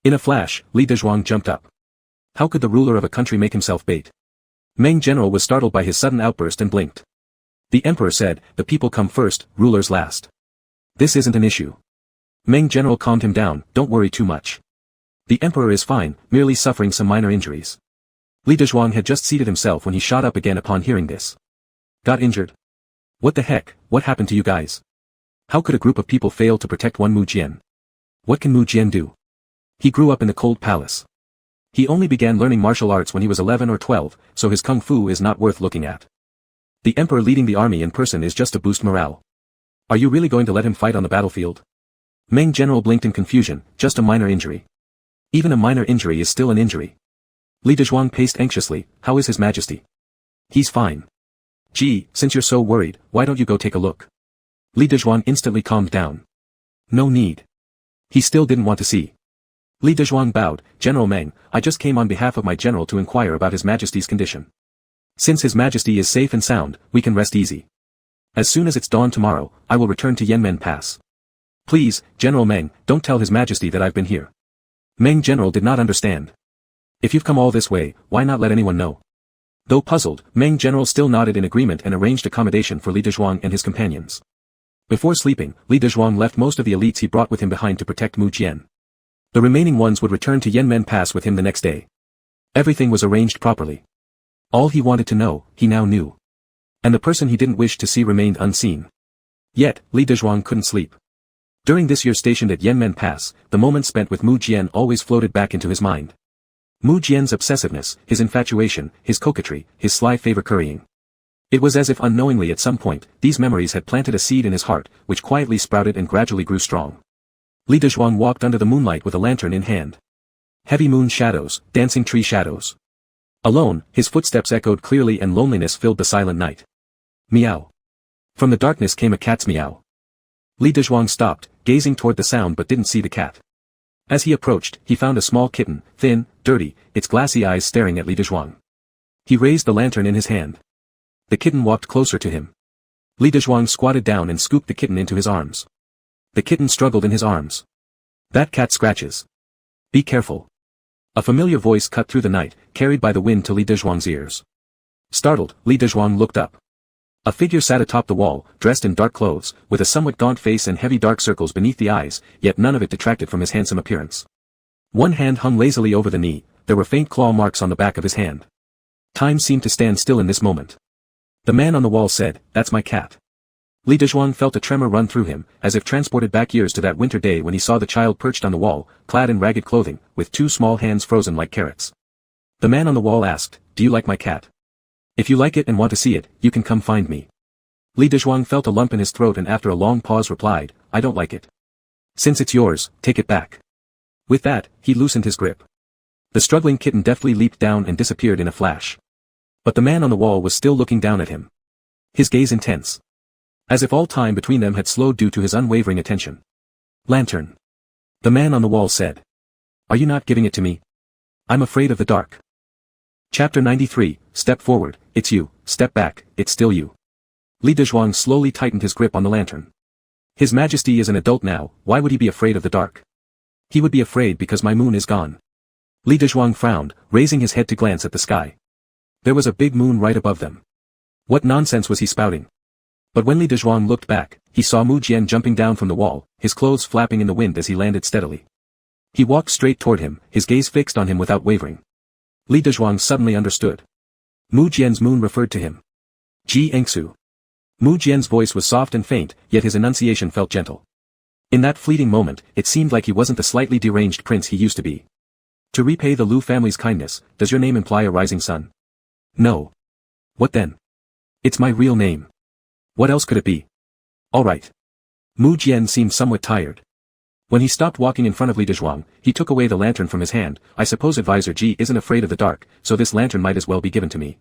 In a flash, Li Dezhuang jumped up. How could the ruler of a country make himself bait? Meng General was startled by his sudden outburst and blinked. The emperor said, "The people come first, rulers last. This isn't an issue." Meng General calmed him down, "Don't worry too much. The emperor is fine, merely suffering some minor injuries." Li Dezhuang had just seated himself when he shot up again upon hearing this. "Got injured? What the heck, what happened to you guys? How could a group of people fail to protect one Mu Jian? What can Mu Jian do? He grew up in the cold palace. He only began learning martial arts when he was 11 or 12, so his kung fu is not worth looking at. The emperor leading the army in person is just to boost morale. Are you really going to let him fight on the battlefield?" Meng General blinked in confusion. "Just a minor injury. Even a minor injury is still an injury." Li Dezhuang paced anxiously. "How is His Majesty?" "He's fine. Gee, since you're so worried, why don't you go take a look?" Li Dezhuang instantly calmed down. "No need." He still didn't want to see. Li Dezhuang bowed. "General Meng, I just came on behalf of my general to inquire about His Majesty's condition. Since His Majesty is safe and sound, we can rest easy. As soon as it's dawn tomorrow, I will return to Yanmen Pass. Please, General Meng, don't tell His Majesty that I've been here." Meng General did not understand. "If you've come all this way, why not let anyone know?" Though puzzled, Meng General still nodded in agreement and arranged accommodation for Li Dezhuang and his companions. Before sleeping, Li Dezhuang left most of the elites he brought with him behind to protect Mu Jian. The remaining ones would return to Yanmen Pass with him the next day. Everything was arranged properly. All he wanted to know, he now knew. And the person he didn't wish to see remained unseen. Yet, Li Dezhuang couldn't sleep. During this year stationed at Yanmen Pass, the moments spent with Mu Jian always floated back into his mind. Mu Jian's obsessiveness, his infatuation, his coquetry, his sly favor currying. It was as if unknowingly at some point, these memories had planted a seed in his heart, which quietly sprouted and gradually grew strong. Li Dezhuang walked under the moonlight with a lantern in hand. Heavy moon shadows, dancing tree shadows. Alone, his footsteps echoed clearly and loneliness filled the silent night. Meow. From the darkness came a cat's meow. Li Dezhuang stopped, gazing toward the sound but didn't see the cat. As he approached, he found a small kitten, thin, dirty, its glassy eyes staring at Li Dezhuang. He raised the lantern in his hand. The kitten walked closer to him. Li Dezhuang squatted down and scooped the kitten into his arms. The kitten struggled in his arms. "That cat scratches. Be careful." A familiar voice cut through the night, carried by the wind to Li Dezhuang's ears. Startled, Li Dezhuang looked up. A figure sat atop the wall, dressed in dark clothes, with a somewhat gaunt face and heavy dark circles beneath the eyes, yet none of it detracted from his handsome appearance. One hand hung lazily over the knee, there were faint claw marks on the back of his hand. Time seemed to stand still in this moment. The man on the wall said, "That's my cat." Li Dezhuang felt a tremor run through him, as if transported back years to that winter day when he saw the child perched on the wall, clad in ragged clothing, with two small hands frozen like carrots. The man on the wall asked, "Do you like my cat? If you like it and want to see it, you can come find me." Li Dezhuang felt a lump in his throat and after a long pause replied, "I don't like it. Since it's yours, take it back." With that, he loosened his grip. The struggling kitten deftly leaped down and disappeared in a flash. But the man on the wall was still looking down at him. His gaze intense. As if all time between them had slowed due to his unwavering attention. Lantern. The man on the wall said. Are you not giving it to me? I'm afraid of the dark. Chapter 93, Step forward, it's you, step back, it's still you. Li Dezhuang slowly tightened his grip on the lantern. His Majesty is an adult now, why would he be afraid of the dark? He would be afraid because my moon is gone. Li Dezhuang frowned, raising his head to glance at the sky. There was a big moon right above them. What nonsense was he spouting? But when Li Dezhuang looked back, he saw Mu Jian jumping down from the wall, his clothes flapping in the wind as he landed steadily. He walked straight toward him, his gaze fixed on him without wavering. Li Dezhuang suddenly understood. Mu Jian's moon referred to him. Ji Engsu. Mu Jian's voice was soft and faint, yet his enunciation felt gentle. In that fleeting moment, it seemed like he wasn't the slightly deranged prince he used to be. To repay the Lu family's kindness, does your name imply a rising sun? No. What then? It's my real name. What else could it be? All right. Mu Jian seemed somewhat tired. When he stopped walking in front of Li Dezhuang, he took away the lantern from his hand. I suppose Advisor Ji isn't afraid of the dark, so this lantern might as well be given to me.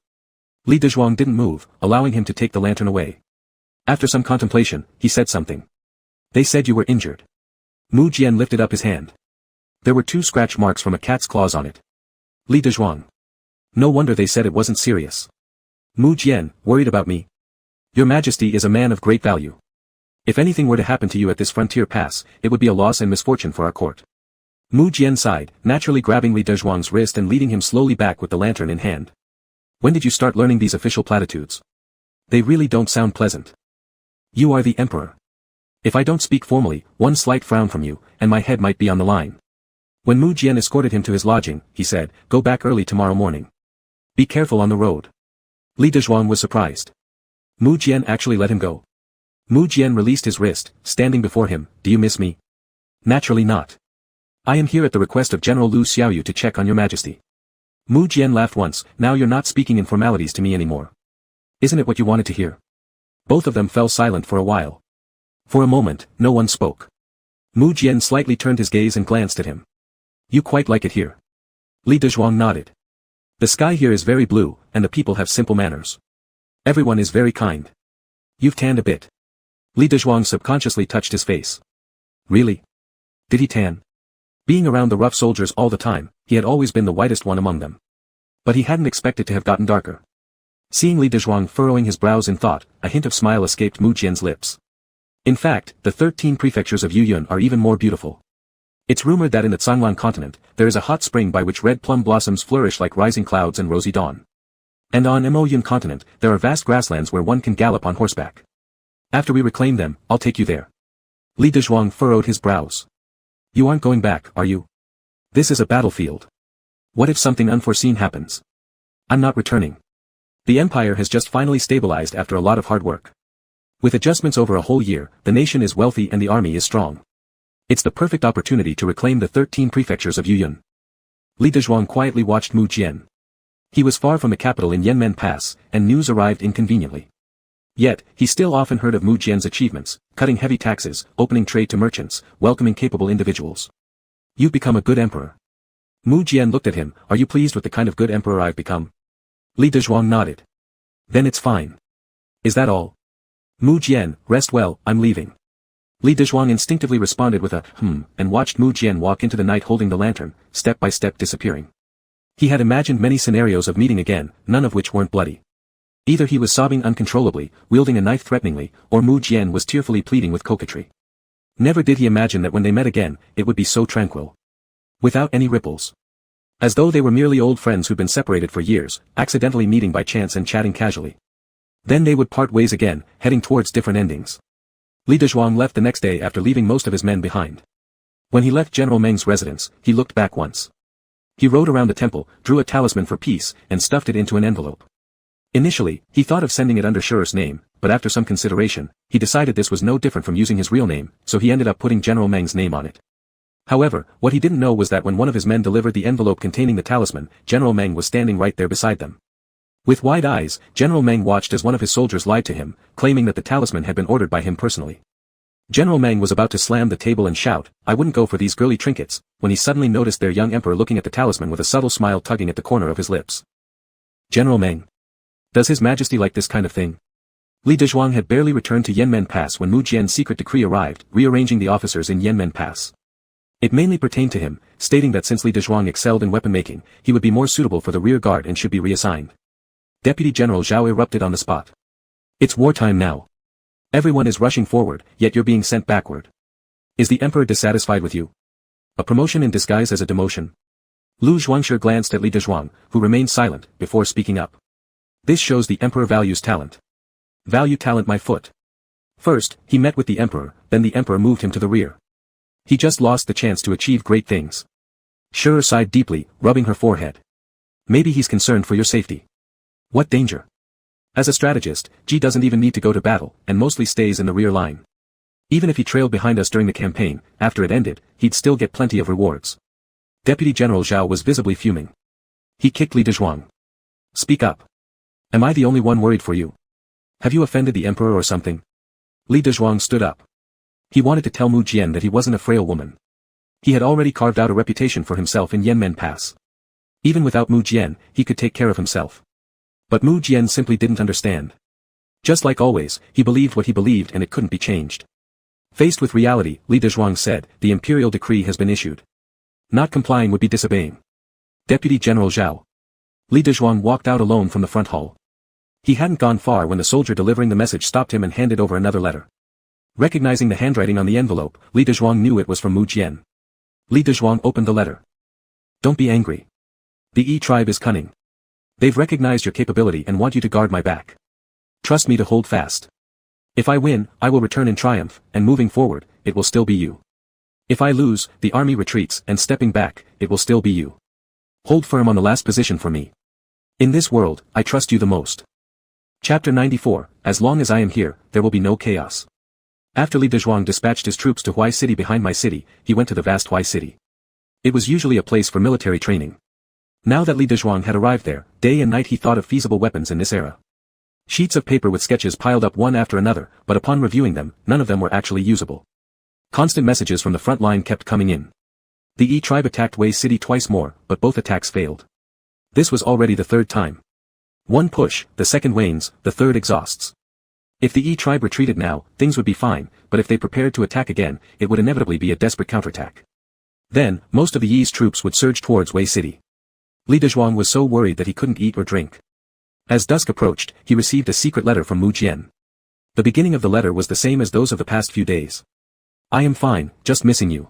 Li Dezhuang didn't move, allowing him to take the lantern away. After some contemplation, he said something. They said you were injured. Mu Jian lifted up his hand. There were 2 scratch marks from a cat's claws on it. Li Dezhuang. No wonder they said it wasn't serious. Mu Jian, worried about me? Your Majesty is a man of great value. If anything were to happen to you at this frontier pass, it would be a loss and misfortune for our court. Mu Jian sighed, naturally grabbing Li Dezhuang's wrist and leading him slowly back with the lantern in hand. When did you start learning these official platitudes? They really don't sound pleasant. You are the emperor. If I don't speak formally, one slight frown from you, and my head might be on the line. When Mu Jian escorted him to his lodging, he said, go back early tomorrow morning. Be careful on the road. Li Dezhuang was surprised. Mu Jian actually let him go. Mu Jian released his wrist, standing before him, do you miss me? Naturally not. I am here at the request of General Lu Xiaoyu to check on your Majesty. Mu Jian laughed once, now you're not speaking in formalities to me anymore. Isn't it what you wanted to hear? Both of them fell silent for a while. For a moment, no one spoke. Mu Jian slightly turned his gaze and glanced at him. You quite like it here. Li Dezhuang nodded. The sky here is very blue, and the people have simple manners. Everyone is very kind. You've tanned a bit. Li Dezhuang subconsciously touched his face. Really? Did he tan? Being around the rough soldiers all the time, he had always been the whitest one among them. But he hadn't expected to have gotten darker. Seeing Li Dezhuang furrowing his brows in thought, a hint of smile escaped Mu Jian's lips. In fact, the 13 prefectures of Yuyun are even more beautiful. It's rumored that in the Canglan continent, there is a hot spring by which red plum blossoms flourish like rising clouds and rosy dawn. And on Moyun continent, there are vast grasslands where one can gallop on horseback. After we reclaim them, I'll take you there. Li Dezhuang furrowed his brows. You aren't going back, are you? This is a battlefield. What if something unforeseen happens? I'm not returning. The empire has just finally stabilized after a lot of hard work. With adjustments over a whole year, the nation is wealthy and the army is strong. It's the perfect opportunity to reclaim the 13 prefectures of Yuyun. Li Dezhuang quietly watched Mu Jian. He was far from the capital in Yanmen Pass, and news arrived inconveniently. Yet, he still often heard of Mu Jian's achievements, cutting heavy taxes, opening trade to merchants, welcoming capable individuals. You've become a good emperor. Mu Jian looked at him, are you pleased with the kind of good emperor I've become? Li Dezhuang nodded. Then it's fine. Is that all? Mu Jian, rest well, I'm leaving. Li Dezhuang instinctively responded with a and watched Mu Jian walk into the night holding the lantern, step by step disappearing. He had imagined many scenarios of meeting again, none of which weren't bloody. Either he was sobbing uncontrollably, wielding a knife threateningly, or Mu Jian was tearfully pleading with coquetry. Never did he imagine that when they met again, it would be so tranquil. Without any ripples. As though they were merely old friends who'd been separated for years, accidentally meeting by chance and chatting casually. Then they would part ways again, heading towards different endings. Li Dezhuang left the next day after leaving most of his men behind. When he left General Meng's residence, he looked back once. He rode around the temple, drew a talisman for peace, and stuffed it into an envelope. Initially, he thought of sending it under Shur's name, but after some consideration, he decided this was no different from using his real name, so he ended up putting General Meng's name on it. However, what he didn't know was that when one of his men delivered the envelope containing the talisman, General Meng was standing right there beside them. With wide eyes, General Meng watched as one of his soldiers lied to him, claiming that the talisman had been ordered by him personally. General Meng was about to slam the table and shout, I wouldn't go for these girly trinkets, when he suddenly noticed their young emperor looking at the talisman with a subtle smile tugging at the corner of his lips. General Meng. Does His Majesty like this kind of thing? Li Dezhuang had barely returned to Yanmen Pass when Mu Jian's secret decree arrived, rearranging the officers in Yanmen Pass. It mainly pertained to him, stating that since Li Dezhuang excelled in weapon making, he would be more suitable for the rear guard and should be reassigned. Deputy General Zhao erupted on the spot. It's wartime now. Everyone is rushing forward, yet you're being sent backward. Is the emperor dissatisfied with you? A promotion in disguise as a demotion? Lu Zhuangshi glanced at Li Dezhuang, who remained silent, before speaking up. This shows the emperor values talent. Value talent, my foot. First, he met with the emperor, then the emperor moved him to the rear. He just lost the chance to achieve great things. Shi sighed deeply, rubbing her forehead. Maybe he's concerned for your safety. What danger? As a strategist, Ji doesn't even need to go to battle, and mostly stays in the rear line. Even if he trailed behind us during the campaign, after it ended, he'd still get plenty of rewards. Deputy General Zhao was visibly fuming. He kicked Li Dezhuang. Speak up. Am I the only one worried for you? Have you offended the emperor or something? Li Dezhuang stood up. He wanted to tell Mu Jian that he wasn't a frail woman. He had already carved out a reputation for himself in Yanmen Pass. Even without Mu Jian, he could take care of himself. But Mu Jian simply didn't understand. Just like always, he believed what he believed and it couldn't be changed. Faced with reality, Li Dezhuang said, the imperial decree has been issued. Not complying would be disobeying. Deputy General Zhao. Li Dezhuang walked out alone from the front hall. He hadn't gone far when the soldier delivering the message stopped him and handed over another letter. Recognizing the handwriting on the envelope, Li Dezhuang knew it was from Mu Jian. Li Dezhuang opened the letter. Don't be angry. The Yi tribe is cunning. They've recognized your capability and want you to guard my back. Trust me to hold fast. If I win, I will return in triumph, and moving forward, it will still be you. If I lose, the army retreats, and stepping back, it will still be you. Hold firm on the last position for me. In this world, I trust you the most. Chapter 94, As long as I am here, there will be no chaos. After Li Dezhuang dispatched his troops to Huai City behind my city, he went to the vast Huai City. It was usually a place for military training. Now that Li Dezhuang had arrived there, day and night he thought of feasible weapons in this era. Sheets of paper with sketches piled up one after another, but upon reviewing them, none of them were actually usable. Constant messages from the front line kept coming in. The Yi tribe attacked Wei City twice more, but both attacks failed. This was already the third time. One push, the second wanes, the third exhausts. If the Yi tribe retreated now, things would be fine, but if they prepared to attack again, it would inevitably be a desperate counterattack. Then, most of the Yi's troops would surge towards Wei City. Li Dezhuang was so worried that he couldn't eat or drink. As dusk approached, he received a secret letter from Mu Jian. The beginning of the letter was the same as those of the past few days. I am fine, just missing you.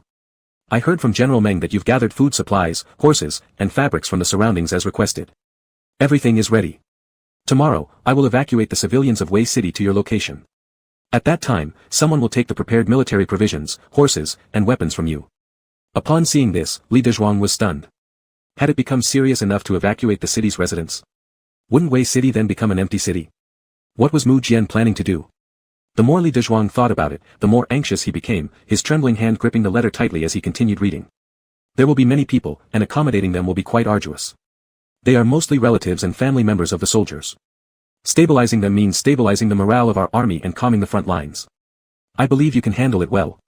I heard from General Meng that you've gathered food supplies, horses, and fabrics from the surroundings as requested. Everything is ready. Tomorrow, I will evacuate the civilians of Wei City to your location. At that time, someone will take the prepared military provisions, horses, and weapons from you. Upon seeing this, Li Dezhuang was stunned. Had it become serious enough to evacuate the city's residents? Wouldn't Wei City then become an empty city? What was Mu Jian planning to do? The more Li Dezhuang thought about it, the more anxious he became, his trembling hand gripping the letter tightly as he continued reading. There will be many people, and accommodating them will be quite arduous. They are mostly relatives and family members of the soldiers. Stabilizing them means stabilizing the morale of our army and calming the front lines. I believe you can handle it well.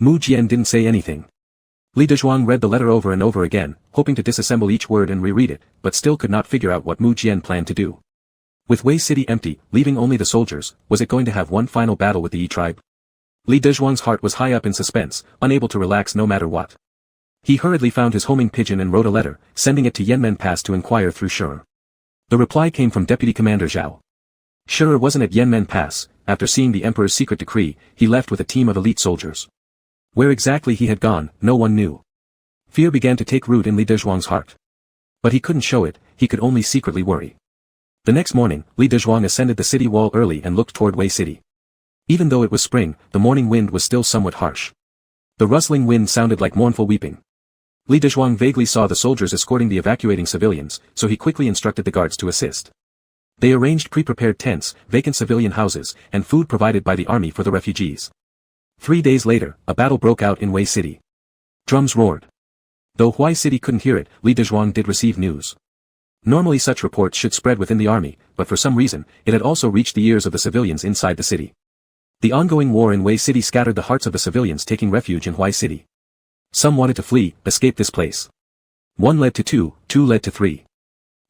Mu Jian didn't say anything. Li Dezhuang read the letter over and over again, hoping to disassemble each word and reread it, but still could not figure out what Mu Jian planned to do. With Wei City empty, leaving only the soldiers, was it going to have one final battle with the Yi tribe? Li Dezhuang's heart was high up in suspense, unable to relax no matter what. He hurriedly found his homing pigeon and wrote a letter, sending it to Yanmen Pass to inquire through Shi. The reply came from Deputy Commander Zhao. Shi wasn't at Yanmen Pass. After seeing the Emperor's secret decree, he left with a team of elite soldiers. Where exactly he had gone, no one knew. Fear began to take root in Li Dezhuang's heart. But he couldn't show it, he could only secretly worry. The next morning, Li Dezhuang ascended the city wall early and looked toward Wei City. Even though it was spring, the morning wind was still somewhat harsh. The rustling wind sounded like mournful weeping. Li Dezhuang vaguely saw the soldiers escorting the evacuating civilians, so he quickly instructed the guards to assist. They arranged pre-prepared tents, vacant civilian houses, and food provided by the army for the refugees. 3 days later, a battle broke out in Wei City. Drums roared. Though Huai City couldn't hear it, Li Dezhuang did receive news. Normally such reports should spread within the army, but for some reason, it had also reached the ears of the civilians inside the city. The ongoing war in Wei City scattered the hearts of the civilians taking refuge in Huai City. Some wanted to flee, escape this place. 1 led to 2, 2 led to 3.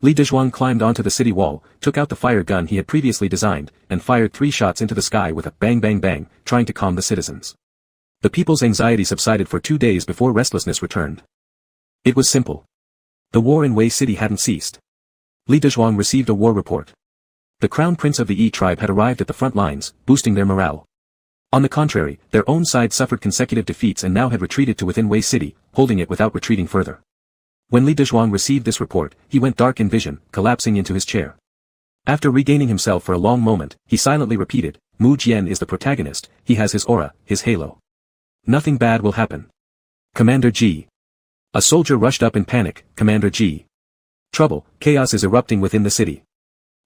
Li Dezhuang climbed onto the city wall, took out the fire gun he had previously designed, and fired 3 shots into the sky with a bang bang bang, trying to calm the citizens. The people's anxiety subsided for 2 days before restlessness returned. It was simple. The war in Wei City hadn't ceased. Li Dezhuang received a war report. The crown prince of the Yi tribe had arrived at the front lines, boosting their morale. On the contrary, their own side suffered consecutive defeats and now had retreated to within Wei City, holding it without retreating further. When Li Dezhuang received this report, he went dark in vision, collapsing into his chair. After regaining himself for a long moment, he silently repeated, Mu Jian is the protagonist, he has his aura, his halo. Nothing bad will happen. Commander G. A soldier rushed up in panic, Commander G. Trouble, chaos is erupting within the city.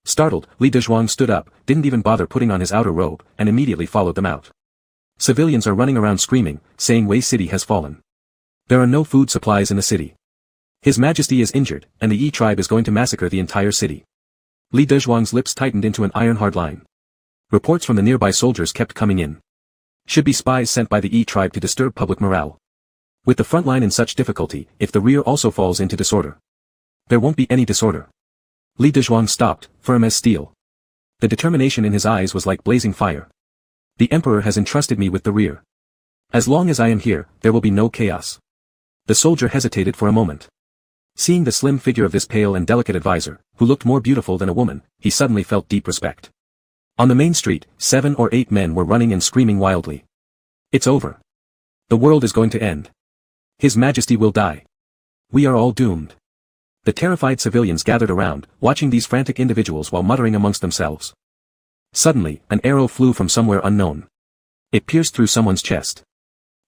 Startled, Li Dezhuang stood up, didn't even bother putting on his outer robe, and immediately followed them out. Civilians are running around screaming, saying Wei City has fallen. There are no food supplies in the city. His Majesty is injured, and the Yi tribe is going to massacre the entire city. Li Dezhuang's lips tightened into an iron-hard line. Reports from the nearby soldiers kept coming in. Should be spies sent by the Yi tribe to disturb public morale. With the front line in such difficulty, if the rear also falls into disorder. There won't be any disorder. Li Dezhuang stopped, firm as steel. The determination in his eyes was like blazing fire. The Emperor has entrusted me with the rear. As long as I am here, there will be no chaos. The soldier hesitated for a moment. Seeing the slim figure of this pale and delicate advisor, who looked more beautiful than a woman, he suddenly felt deep respect. On the main street, 7 or 8 men were running and screaming wildly. It's over. The world is going to end. His Majesty will die. We are all doomed. The terrified civilians gathered around, watching these frantic individuals while muttering amongst themselves. Suddenly, an arrow flew from somewhere unknown. It pierced through someone's chest.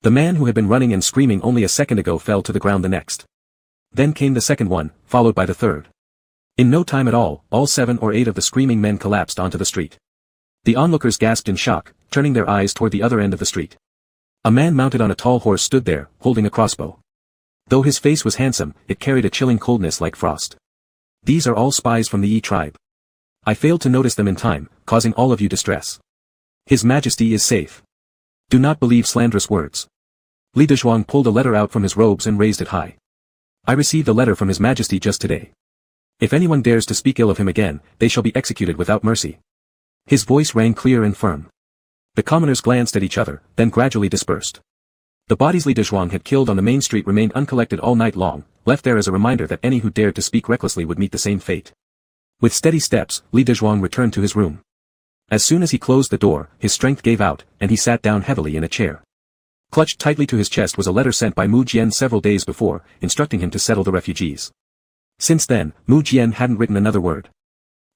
The man who had been running and screaming only a second ago fell to the ground the next. Then came the second one, followed by the third. In no time at all 7 or 8 of the screaming men collapsed onto the street. The onlookers gasped in shock, turning their eyes toward the other end of the street. A man mounted on a tall horse stood there, holding a crossbow. Though his face was handsome, it carried a chilling coldness like frost. These are all spies from the Yi tribe. I failed to notice them in time, causing all of you distress. His Majesty is safe. Do not believe slanderous words. Li Dezhuang pulled a letter out from his robes and raised it high. I received a letter from His Majesty just today. If anyone dares to speak ill of him again, they shall be executed without mercy. His voice rang clear and firm. The commoners glanced at each other, then gradually dispersed. The bodies Li Dezhuang had killed on the main street remained uncollected all night long, left there as a reminder that any who dared to speak recklessly would meet the same fate. With steady steps, Li Dezhuang returned to his room. As soon as he closed the door, his strength gave out, and he sat down heavily in a chair. Clutched tightly to his chest was a letter sent by Mu Jian several days before, instructing him to settle the refugees. Since then, Mu Jian hadn't written another word.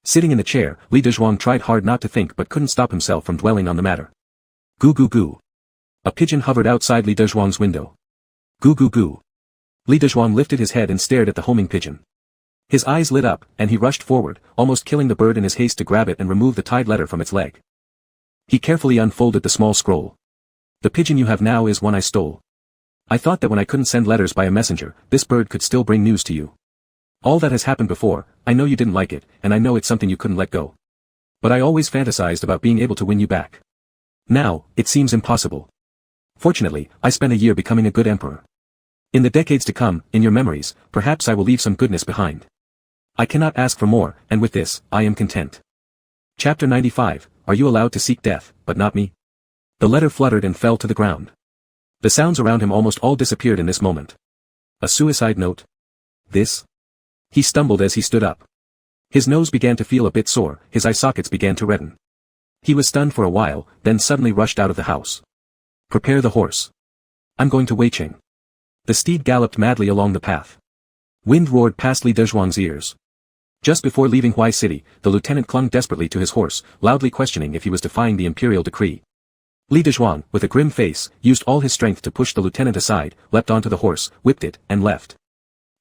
Sitting in the chair, Li Dezhuang tried hard not to think but couldn't stop himself from dwelling on the matter. Goo goo goo. A pigeon hovered outside Li Dezhuang's window. Goo goo goo. Li Dezhuang lifted his head and stared at the homing pigeon. His eyes lit up, and he rushed forward, almost killing the bird in his haste to grab it and remove the tied letter from its leg. He carefully unfolded the small scroll. The pigeon you have now is one I stole. I thought that when I couldn't send letters by a messenger, this bird could still bring news to you. All that has happened before, I know you didn't like it, and I know it's something you couldn't let go. But I always fantasized about being able to win you back. Now, it seems impossible. Fortunately, I spent a year becoming a good emperor. In the decades to come, in your memories, perhaps I will leave some goodness behind. I cannot ask for more, and with this, I am content. Chapter 95, Are you allowed to seek death, but not me? The letter fluttered and fell to the ground. The sounds around him almost all disappeared in this moment. A suicide note? This? He stumbled as he stood up. His nose began to feel a bit sore, his eye sockets began to redden. He was stunned for a while, then suddenly rushed out of the house. Prepare the horse. I'm going to Weiqing. The steed galloped madly along the path. Wind roared past Li Dezhuang's ears. Just before leaving Huai City, the lieutenant clung desperately to his horse, loudly questioning if he was defying the imperial decree. Li Dezhuang, with a grim face, used all his strength to push the lieutenant aside, leapt onto the horse, whipped it, and left.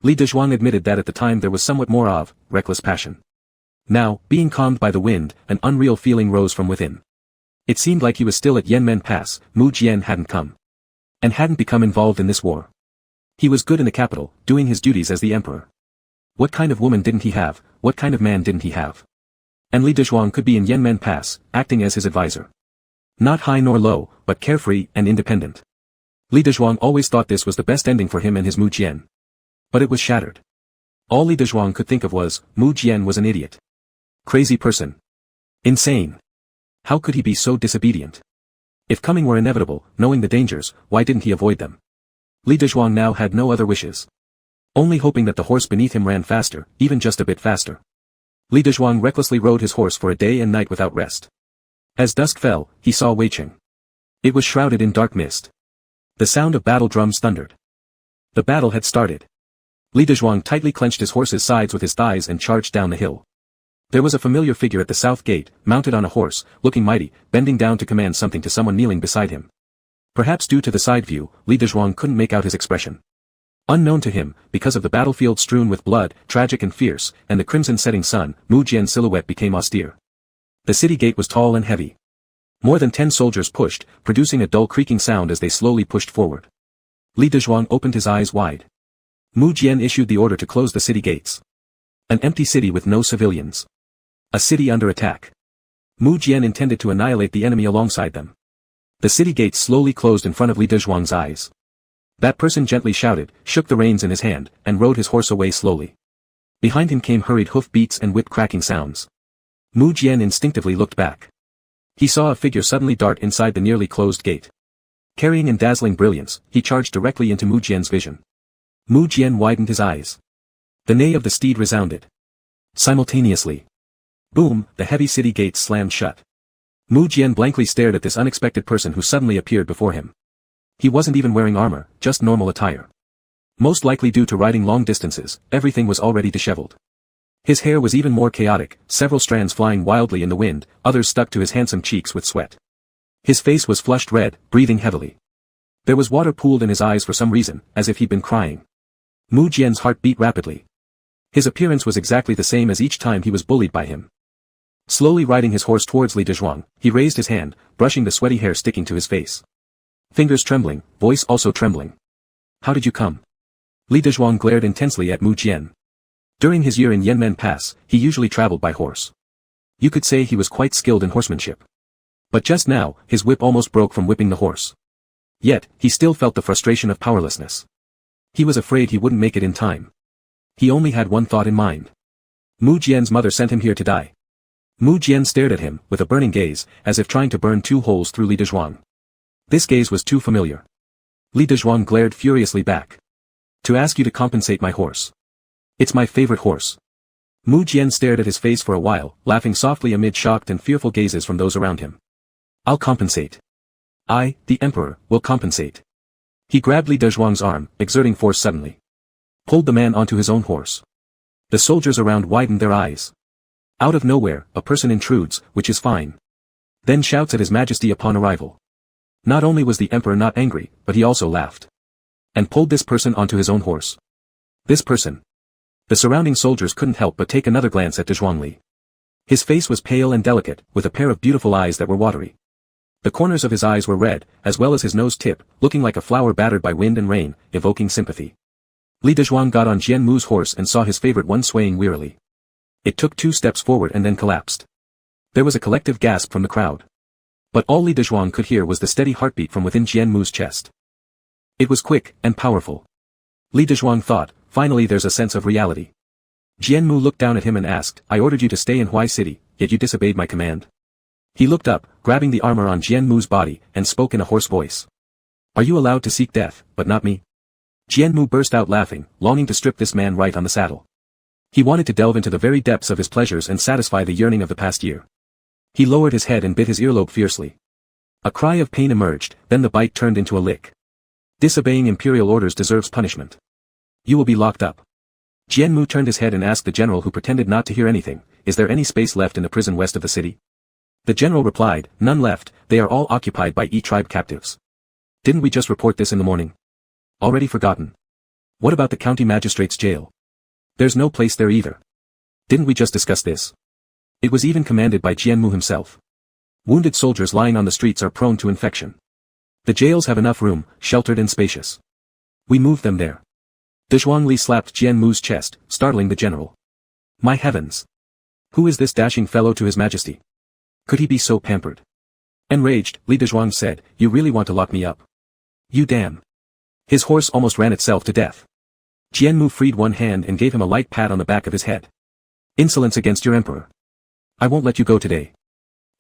Li Dezhuang admitted that at the time there was somewhat more of reckless passion. Now, being calmed by the wind, an unreal feeling rose from within. It seemed like he was still at Yanmen Pass, Mu Jian hadn't come. And hadn't become involved in this war. He was good in the capital, doing his duties as the emperor. What kind of woman didn't he have, what kind of man didn't he have? And Li Dezhuang could be in Yanmen Pass, acting as his advisor. Not high nor low, but carefree and independent. Li Dezhuang always thought this was the best ending for him and his Mu Jian. But it was shattered. All Li Dezhuang could think of was, Mu Jian was an idiot. Crazy person. Insane. How could he be so disobedient? If coming were inevitable, knowing the dangers, why didn't he avoid them? Li Dezhuang now had no other wishes. Only hoping that the horse beneath him ran faster, even just a bit faster. Li Dezhuang recklessly rode his horse for a day and night without rest. As dusk fell, he saw Wei Qing. It was shrouded in dark mist. The sound of battle drums thundered. The battle had started. Li Dezhuang tightly clenched his horse's sides with his thighs and charged down the hill. There was a familiar figure at the south gate, mounted on a horse, looking mighty, bending down to command something to someone kneeling beside him. Perhaps due to the side view, Li Dezhuang couldn't make out his expression. Unknown to him, because of the battlefield strewn with blood, tragic and fierce, and the crimson setting sun, Mu Jian's silhouette became austere. The city gate was tall and heavy. More than 10 soldiers pushed, producing a dull creaking sound as they slowly pushed forward. Li Dezhuang opened his eyes wide. Mu Jian issued the order to close the city gates. An empty city with no civilians. A city under attack. Mu Jian intended to annihilate the enemy alongside them. The city gates slowly closed in front of Li Dezhuang's eyes. That person gently shouted, shook the reins in his hand, and rode his horse away slowly. Behind him came hurried hoof beats and whip cracking sounds. Mu Jian instinctively looked back. He saw a figure suddenly dart inside the nearly closed gate. Carrying in dazzling brilliance, he charged directly into Mu Jian's vision. Mu Jian widened his eyes. The neigh of the steed resounded. Simultaneously. Boom, the heavy city gates slammed shut. Mu Jian blankly stared at this unexpected person who suddenly appeared before him. He wasn't even wearing armor, just normal attire. Most likely due to riding long distances, everything was already disheveled. His hair was even more chaotic, several strands flying wildly in the wind, others stuck to his handsome cheeks with sweat. His face was flushed red, breathing heavily. There was water pooled in his eyes for some reason, as if he'd been crying. Mu Jian's heart beat rapidly. His appearance was exactly the same as each time he was bullied by him. Slowly riding his horse towards Li Dezhuang, he raised his hand, brushing the sweaty hair sticking to his face. Fingers trembling, voice also trembling. How did you come? Li Dezhuang glared intensely at Mu Jian. During his year in Yanmen Pass, he usually traveled by horse. You could say he was quite skilled in horsemanship. But just now, his whip almost broke from whipping the horse. Yet, he still felt the frustration of powerlessness. He was afraid he wouldn't make it in time. He only had one thought in mind. Mu Jian's mother sent him here to die. Mu Jian stared at him, with a burning gaze, as if trying to burn 2 holes through Li Dezhuang. This gaze was too familiar. Li Dezhuang glared furiously back. To ask you to compensate my horse. It's my favorite horse. Mu Jian stared at his face for a while, laughing softly amid shocked and fearful gazes from those around him. I'll compensate. I, the Emperor, will compensate. He grabbed Li Dezhuang's arm, exerting force suddenly. Pulled the man onto his own horse. The soldiers around widened their eyes. Out of nowhere, a person intrudes, which is fine. Then shouts at His Majesty upon arrival. Not only was the Emperor not angry, but he also laughed. And pulled this person onto his own horse. This person. The surrounding soldiers couldn't help but take another glance at Dezhuangli. His face was pale and delicate, with a pair of beautiful eyes that were watery. The corners of his eyes were red, as well as his nose tip, looking like a flower battered by wind and rain, evoking sympathy. Li Dezhuang got on Jian Mu's horse and saw his favorite one swaying wearily. It took 2 steps forward and then collapsed. There was a collective gasp from the crowd. But all Li Dezhuang could hear was the steady heartbeat from within Jian Mu's chest. It was quick and powerful. Li Dezhuang thought, finally there's a sense of reality. Jian Mu looked down at him and asked, I ordered you to stay in Huai City, yet you disobeyed my command. He looked up, grabbing the armor on Jian Mu's body, and spoke in a hoarse voice. Are you allowed to seek death, but not me? Jian Mu burst out laughing, longing to strip this man right on the saddle. He wanted to delve into the very depths of his pleasures and satisfy the yearning of the past year. He lowered his head and bit his earlobe fiercely. A cry of pain emerged, then the bite turned into a lick. Disobeying imperial orders deserves punishment. You will be locked up. Jian Mu turned his head and asked the general, who pretended not to hear anything, is there any space left in the prison west of the city? The general replied, none left, they are all occupied by E-tribe captives. Didn't we just report this in the morning? Already forgotten. What about the county magistrate's jail? There's no place there either. Didn't we just discuss this? It was even commanded by Jian Mu himself. Wounded soldiers lying on the streets are prone to infection. The jails have enough room, sheltered and spacious. We moved them there. Dezhuangli slapped Jian Mu's chest, startling the general. My heavens! Who is this dashing fellow to His Majesty? Could he be so pampered? Enraged, Li Dezhuang said, you really want to lock me up? You damn! His horse almost ran itself to death. Jianmu freed one hand and gave him a light pat on the back of his head. Insolence against your emperor. I won't let you go today.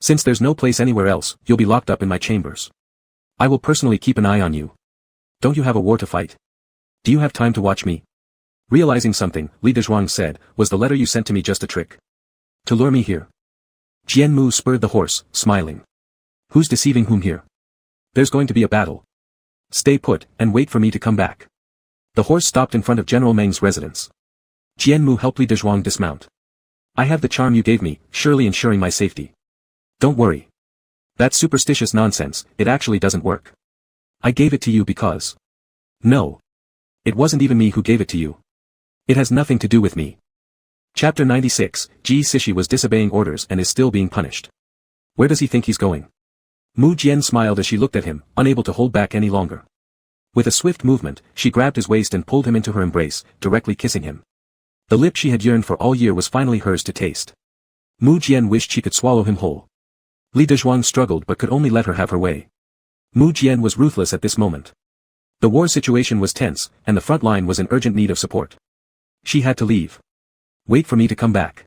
Since there's no place anywhere else, you'll be locked up in my chambers. I will personally keep an eye on you. Don't you have a war to fight? Do you have time to watch me? Realizing something, Li Dezhuang said, was the letter you sent to me just a trick? To lure me here? Jianmu spurred the horse, smiling. Who's deceiving whom here? There's going to be a battle. Stay put, and wait for me to come back. The horse stopped in front of General Meng's residence. Jianmu helped Li Dezhuang dismount. I have the charm you gave me, surely ensuring my safety. Don't worry. That's superstitious nonsense, it actually doesn't work. I gave it to you because... No. It wasn't even me who gave it to you. It has nothing to do with me. Chapter 96, Ji Cixi was disobeying orders and is still being punished. Where does he think he's going? Mu Jian smiled as she looked at him, unable to hold back any longer. With a swift movement, she grabbed his waist and pulled him into her embrace, directly kissing him. The lip she had yearned for all year was finally hers to taste. Mu Jian wished she could swallow him whole. Li Dezhuang struggled but could only let her have her way. Mu Jian was ruthless at this moment. The war situation was tense, and the front line was in urgent need of support. She had to leave. Wait for me to come back.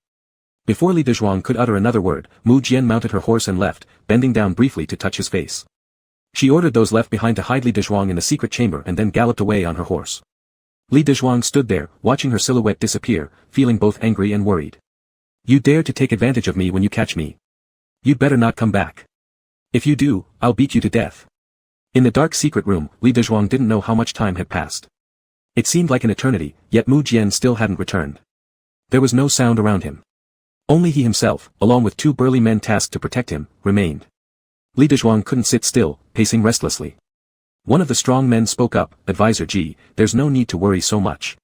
Before Li Dezhuang could utter another word, Mu Jian mounted her horse and left, bending down briefly to touch his face. She ordered those left behind to hide Li Dezhuang in the secret chamber and then galloped away on her horse. Li Dezhuang stood there, watching her silhouette disappear, feeling both angry and worried. You dare to take advantage of me when you catch me. You'd better not come back. If you do, I'll beat you to death. In the dark secret room, Li Dezhuang didn't know how much time had passed. It seemed like an eternity, yet Mu Jian still hadn't returned. There was no sound around him. Only he himself, along with two burly men tasked to protect him, remained. Li Dezhuang couldn't sit still, pacing restlessly. One of the strong men spoke up, Advisor Ji, there's no need to worry so much.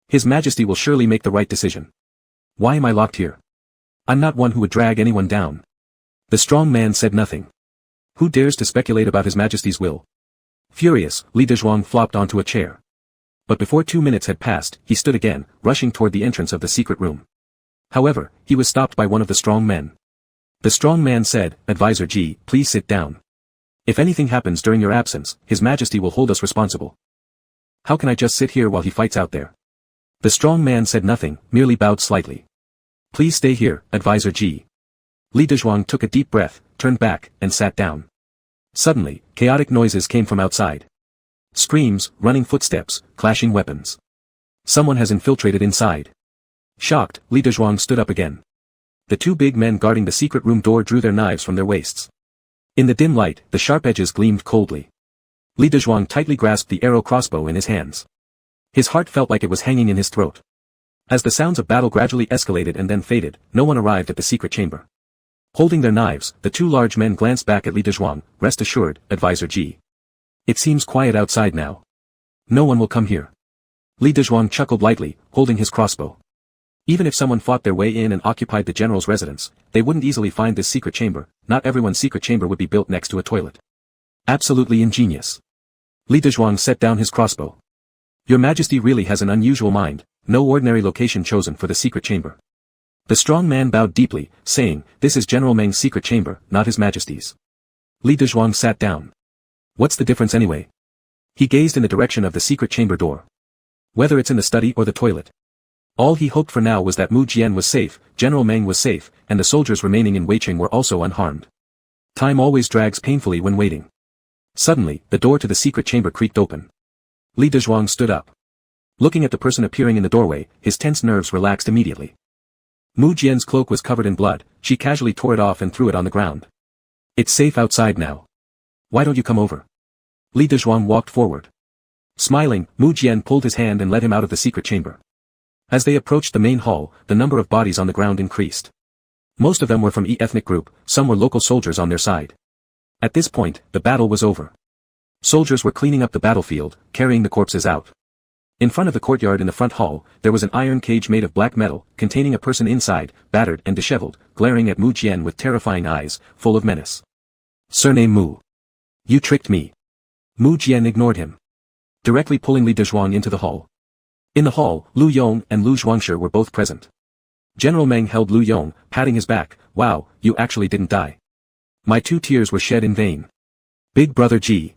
His Majesty will surely make the right decision. Why am I locked here? I'm not one who would drag anyone down. The strong man said nothing. Who dares to speculate about His Majesty's will? Furious, Li Dezhuang flopped onto a chair. But before 2 minutes had passed, he stood again, rushing toward the entrance of the secret room. However, he was stopped by one of the strong men. The strong man said, Advisor Ji, please sit down. If anything happens during your absence, His Majesty will hold us responsible. How can I just sit here while he fights out there? The strong man said nothing, merely bowed slightly. Please stay here, Advisor Ji. Li Dezhuang took a deep breath, turned back, and sat down. Suddenly, chaotic noises came from outside. Screams, running footsteps, clashing weapons. Someone has infiltrated inside. Shocked, Li Dezhuang stood up again. The two big men guarding the secret room door drew their knives from their waists. In the dim light, the sharp edges gleamed coldly. Li Dezhuang tightly grasped the arrow crossbow in his hands. His heart felt like it was hanging in his throat. As the sounds of battle gradually escalated and then faded, no one arrived at the secret chamber. Holding their knives, the two large men glanced back at Li Dezhuang, rest assured, Advisor Ji. It seems quiet outside now. No one will come here. Li Dezhuang chuckled lightly, holding his crossbow. Even if someone fought their way in and occupied the general's residence, they wouldn't easily find this secret chamber. Not everyone's secret chamber would be built next to a toilet. Absolutely ingenious. Li Dezhuang set down his crossbow. Your Majesty really has an unusual mind, no ordinary location chosen for the secret chamber. The strong man bowed deeply, saying, this is General Meng's secret chamber, not His Majesty's. Li Dezhuang sat down. What's the difference anyway? He gazed in the direction of the secret chamber door. Whether it's in the study or the toilet. All he hoped for now was that Mu Jian was safe, General Meng was safe, and the soldiers remaining in Weiqing were also unharmed. Time always drags painfully when waiting. Suddenly, the door to the secret chamber creaked open. Li Dezhuang stood up. Looking at the person appearing in the doorway, his tense nerves relaxed immediately. Mu Jian's cloak was covered in blood, she casually tore it off and threw it on the ground. It's safe outside now. Why don't you come over? Li Dezhuang walked forward. Smiling, Mu Jian pulled his hand and led him out of the secret chamber. As they approached the main hall, the number of bodies on the ground increased. Most of them were from E ethnic group, some were local soldiers on their side. At this point, the battle was over. Soldiers were cleaning up the battlefield, carrying the corpses out. In front of the courtyard in the front hall, there was an iron cage made of black metal, containing a person inside, battered and disheveled, glaring at Mu Jian with terrifying eyes, full of menace. Surname Mu. You tricked me. Mu Jian ignored him. Directly pulling Li Dezhuang into the hall. In the hall, Lu Yong and Lu Zhuangshi were both present. General Meng held Lu Yong, patting his back. Wow, you actually didn't die. My 2 tears were shed in vain. Big brother Ji.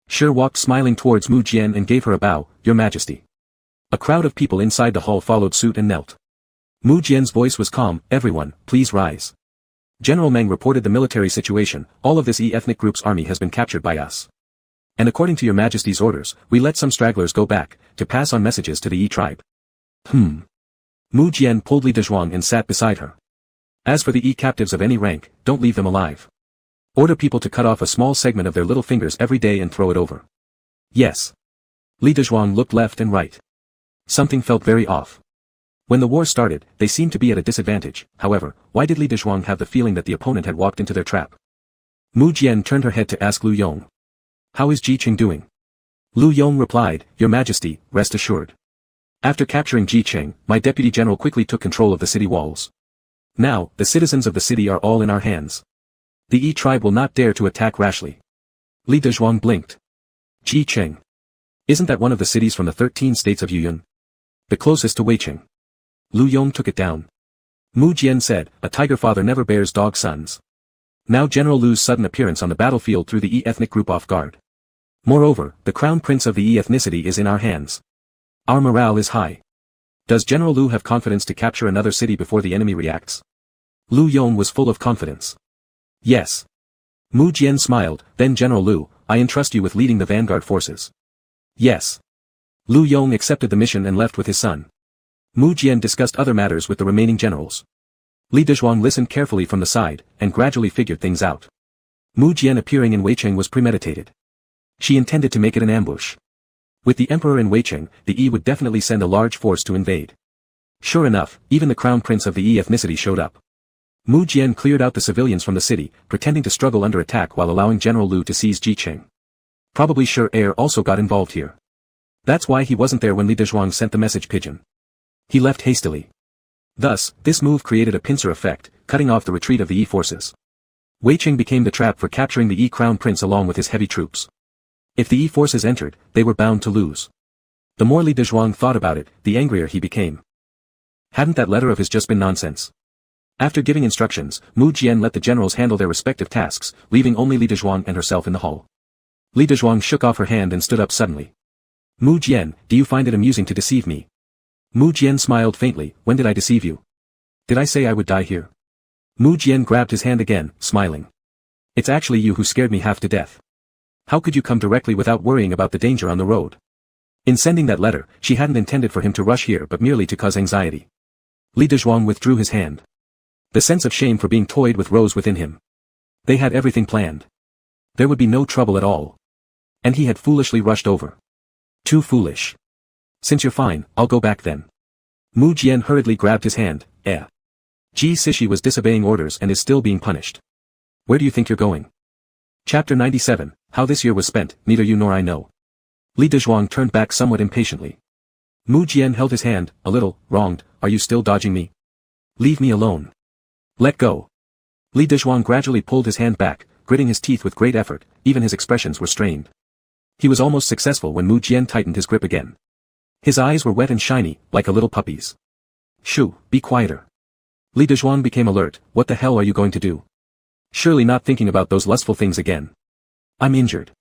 Shi walked smiling towards Mu Jian and gave her a bow, Your Majesty. A crowd of people inside the hall followed suit and knelt. Mu Jian's voice was calm, everyone, please rise. General Meng reported the military situation, all of this ethnic group's army has been captured by us. And according to your majesty's orders, we let some stragglers go back, to pass on messages to the tribe. Mu Jian pulled Li Dezhuang and sat beside her. As for the captives of any rank, don't leave them alive. Order people to cut off a small segment of their little fingers every day and throw it over. Yes. Li Dezhuang looked left and right. Something felt very off. When the war started, they seemed to be at a disadvantage, however, why did Li Dezhuang have the feeling that the opponent had walked into their trap? Mu Jian turned her head to ask Lu Yong. How is Ji Qing doing? Lu Yong replied, Your Majesty, rest assured. After capturing Ji Qing, my deputy general quickly took control of the city walls. Now, the citizens of the city are all in our hands. The tribe will not dare to attack rashly. Li Dezhuang blinked. Ji Qing. Isn't that one of the cities from the 13 states of Yuyun? The closest to Weiqing. Lu Yong took it down. Mu Jian said, a tiger father never bears dog sons. Now General Lu's sudden appearance on the battlefield threw the ethnic group off guard. Moreover, the crown prince of the ethnicity is in our hands. Our morale is high. Does General Lu have confidence to capture another city before the enemy reacts? Lu Yong was full of confidence. Yes. Mu Jian smiled, then General Lu, I entrust you with leading the vanguard forces. Yes. Lu Yong accepted the mission and left with his son. Mu Jian discussed other matters with the remaining generals. Li Dezhuang listened carefully from the side, and gradually figured things out. Mu Jian appearing in Weiqing was premeditated. She intended to make it an ambush. With the emperor in Weiqing, the would definitely send a large force to invade. Sure enough, even the crown prince of the ethnicity showed up. Mu Jian cleared out the civilians from the city, pretending to struggle under attack while allowing General Lu to seize Ji Qing. Probably sure heir also got involved here. That's why he wasn't there when Li Dezhuang sent the message pigeon. He left hastily. Thus, this move created a pincer effect, cutting off the retreat of the forces. Weiqing became the trap for capturing the crown prince along with his heavy troops. If the forces entered, they were bound to lose. The more Li Dezhuang thought about it, the angrier he became. Hadn't that letter of his just been nonsense? After giving instructions, Mu Jian let the generals handle their respective tasks, leaving only Li Dezhuang and herself in the hall. Li Dezhuang shook off her hand and stood up suddenly. Mu Jian, do you find it amusing to deceive me? Mu Jian smiled faintly, when did I deceive you? Did I say I would die here? Mu Jian grabbed his hand again, smiling. It's actually you who scared me half to death. How could you come directly without worrying about the danger on the road? In sending that letter, she hadn't intended for him to rush here but merely to cause anxiety. Li Dezhuang withdrew his hand. The sense of shame for being toyed with rose within him. They had everything planned. There would be no trouble at all. And he had foolishly rushed over. Too foolish. Since you're fine, I'll go back then. Mu Jian hurriedly grabbed his hand, Ji Cixi was disobeying orders and is still being punished. Where do you think you're going? Chapter 97, How this year was spent, neither you nor I know. Li Dezhuang turned back somewhat impatiently. Mu Jian held his hand, a little, wronged, are you still dodging me? Leave me alone. Let go. Li Dezhuang gradually pulled his hand back, gritting his teeth with great effort, even his expressions were strained. He was almost successful when Mu Jian tightened his grip again. His eyes were wet and shiny, like a little puppy's. Shoo, be quieter. Li Dezhuang became alert, what the hell are you going to do? Surely not thinking about those lustful things again. I'm injured.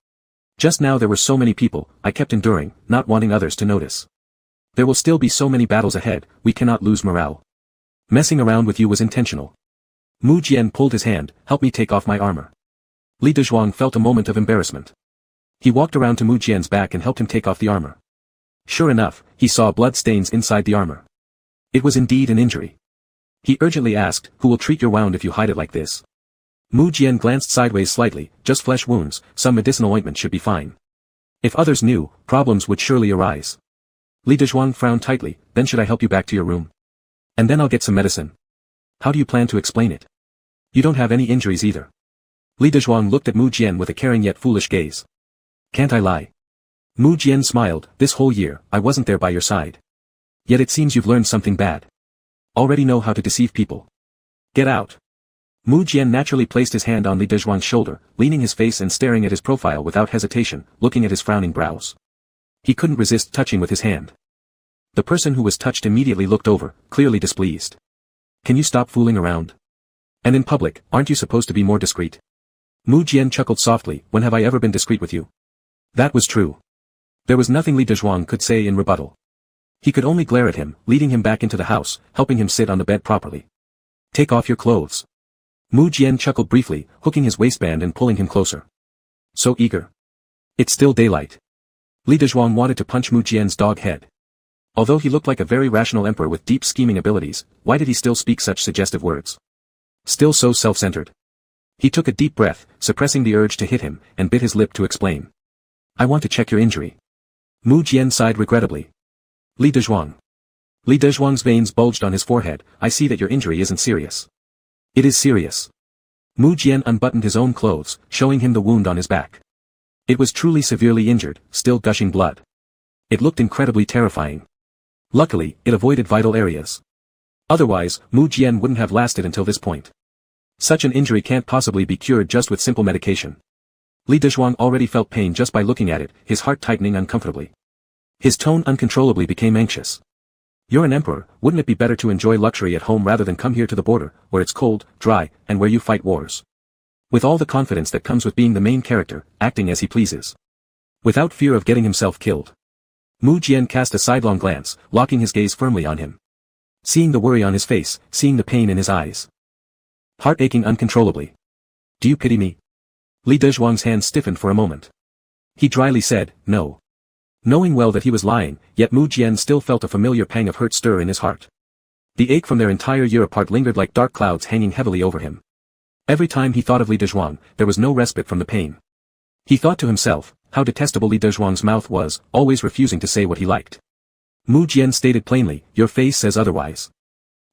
Just now there were so many people, I kept enduring, not wanting others to notice. There will still be so many battles ahead, we cannot lose morale. Messing around with you was intentional. Mu Jian pulled his hand, help me take off my armor. Li Dezhuang felt a moment of embarrassment. He walked around to Mu Jian's back and helped him take off the armor. Sure enough, he saw blood stains inside the armor. It was indeed an injury. He urgently asked, who will treat your wound if you hide it like this? Mu Jian glanced sideways slightly, just flesh wounds, some medicinal ointment should be fine. If others knew, problems would surely arise. Li Dezhuang frowned tightly, then should I help you back to your room? And then I'll get some medicine. How do you plan to explain it? You don't have any injuries either. Li Dezhuang looked at Mu Jian with a caring yet foolish gaze. Can't I lie? Mu Jian smiled, this whole year, I wasn't there by your side. Yet it seems you've learned something bad. Already know how to deceive people. Get out. Mu Jian naturally placed his hand on Li Dezhuang's shoulder, leaning his face and staring at his profile without hesitation, looking at his frowning brows. He couldn't resist touching with his hand. The person who was touched immediately looked over, clearly displeased. Can you stop fooling around? And in public, aren't you supposed to be more discreet? Mu Jian chuckled softly, when have I ever been discreet with you? That was true. There was nothing Li Dezhuang could say in rebuttal. He could only glare at him, leading him back into the house, helping him sit on the bed properly. Take off your clothes. Mu Jian chuckled briefly, hooking his waistband and pulling him closer. So eager. It's still daylight. Li Dezhuang wanted to punch Mu Jian's dog head. Although he looked like a very rational emperor with deep scheming abilities, why did he still speak such suggestive words? Still so self-centered. He took a deep breath, suppressing the urge to hit him, and bit his lip to explain. I want to check your injury. Mu Jian sighed regrettably. Li Dezhuang. Li Dezhuang's veins bulged on his forehead. I see that your injury isn't serious. It is serious. Mu Jian unbuttoned his own clothes, showing him the wound on his back. It was truly severely injured, still gushing blood. It looked incredibly terrifying. Luckily, it avoided vital areas. Otherwise, Mu Jian wouldn't have lasted until this point. Such an injury can't possibly be cured just with simple medication. Li Dezhuang already felt pain just by looking at it, his heart tightening uncomfortably. His tone uncontrollably became anxious. You're an emperor, wouldn't it be better to enjoy luxury at home rather than come here to the border, where it's cold, dry, and where you fight wars? With all the confidence that comes with being the main character, acting as he pleases. Without fear of getting himself killed. Mu Jian cast a sidelong glance, locking his gaze firmly on him. Seeing the worry on his face, seeing the pain in his eyes. Heart aching uncontrollably. Do you pity me? Li Dezhuang's hand stiffened for a moment. He dryly said, no. Knowing well that he was lying, yet Mu Jian still felt a familiar pang of hurt stir in his heart. The ache from their entire year apart lingered like dark clouds hanging heavily over him. Every time he thought of Li Dezhuang, there was no respite from the pain. He thought to himself, how detestable Li Dezhuang's mouth was, always refusing to say what he liked. Mu Jian stated plainly, your face says otherwise.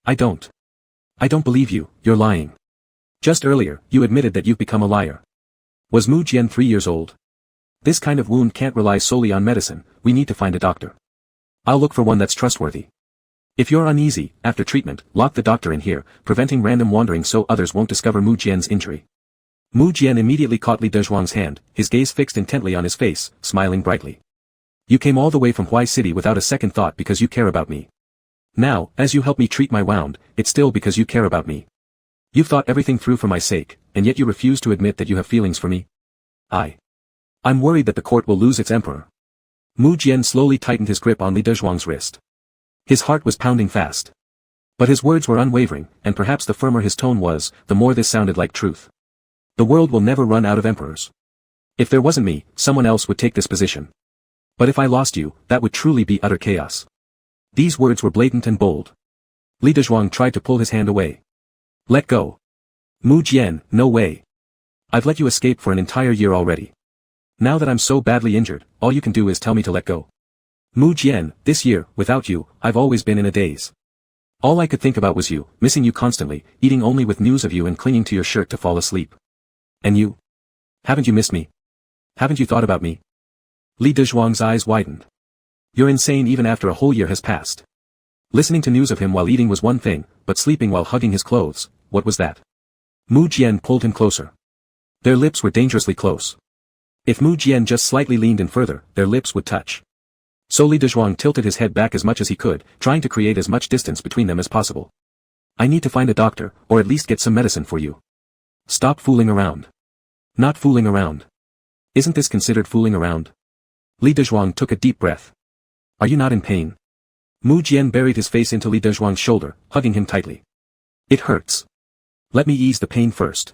I don't believe you, you're lying. Just earlier, you admitted that you've become a liar. Was Mu Jian 3 years old? This kind of wound can't rely solely on medicine, we need to find a doctor. I'll look for one that's trustworthy. If you're uneasy, after treatment, lock the doctor in here, preventing random wandering so others won't discover Mu Jian's injury. Mu Jian immediately caught Li Dezhuang's hand, his gaze fixed intently on his face, smiling brightly. You came all the way from Huai City without a second thought because you care about me. Now, as you help me treat my wound, it's still because you care about me. You've thought everything through for my sake, and yet you refuse to admit that you have feelings for me. I'm worried that the court will lose its emperor. Mu Jian slowly tightened his grip on Li Dezhuang's wrist. His heart was pounding fast. But his words were unwavering, and perhaps the firmer his tone was, the more this sounded like truth. The world will never run out of emperors. If there wasn't me, someone else would take this position. But if I lost you, that would truly be utter chaos. These words were blatant and bold. Li Dezhuang tried to pull his hand away. Let go. Mu Jian, no way. I've let you escape for an entire year already. Now that I'm so badly injured, all you can do is tell me to let go. Mu Jian, this year, without you, I've always been in a daze. All I could think about was you, missing you constantly, eating only with news of you and clinging to your shirt to fall asleep. And you? Haven't you missed me? Haven't you thought about me? Li Dezhuang's eyes widened. You're insane even after a whole year has passed. Listening to news of him while eating was one thing, but sleeping while hugging his clothes, what was that? Mu Jian pulled him closer. Their lips were dangerously close. If Mu Jian just slightly leaned in further, their lips would touch. So Li Dezhuang tilted his head back as much as he could, trying to create as much distance between them as possible. I need to find a doctor, or at least get some medicine for you. Stop fooling around. Not fooling around. Isn't this considered fooling around? Li Dezhuang took a deep breath. Are you not in pain? Mu Jian buried his face into Li Dezhuang's shoulder, hugging him tightly. It hurts. Let me ease the pain first.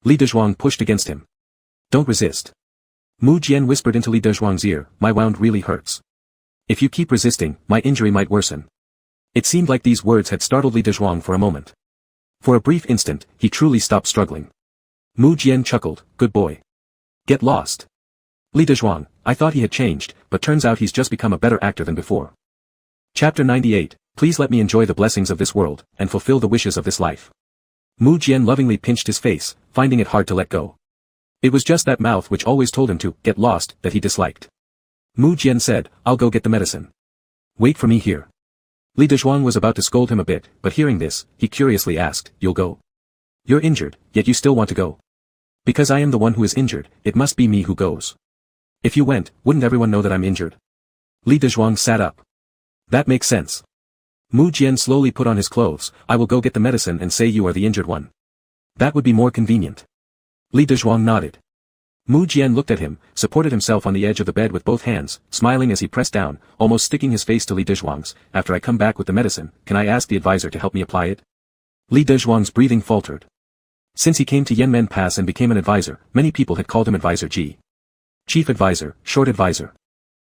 Li Dezhuang pushed against him. Don't resist. Mu Jian whispered into Li Dezhuang's ear, my wound really hurts. If you keep resisting, my injury might worsen. It seemed like these words had startled Li Dezhuang for a moment. For a brief instant, he truly stopped struggling. Mu Jian chuckled, good boy. Get lost. Li Dezhuang, I thought he had changed, but turns out he's just become a better actor than before. Chapter 98, Please let me enjoy the blessings of this world, and fulfill the wishes of this life. Mu Jian lovingly pinched his face, finding it hard to let go. It was just that mouth which always told him to get lost that he disliked. Mu Jian said, I'll go get the medicine. Wait for me here. Li Dezhuang was about to scold him a bit, but hearing this, he curiously asked, you'll go? You're injured, yet you still want to go. Because I am the one who is injured, it must be me who goes. If you went, wouldn't everyone know that I'm injured? Li Dezhuang sat up. That makes sense. Mu Jian slowly put on his clothes, I will go get the medicine and say you are the injured one. That would be more convenient. Li Dezhuang nodded. Mu Jian looked at him, supported himself on the edge of the bed with both hands, smiling as he pressed down, almost sticking his face to Li Dezhuang's. After I come back with the medicine, can I ask the advisor to help me apply it? Li Dezhuang's breathing faltered. Since he came to Yanmen Pass and became an advisor, many people had called him Advisor G. Chief Advisor, Short Advisor.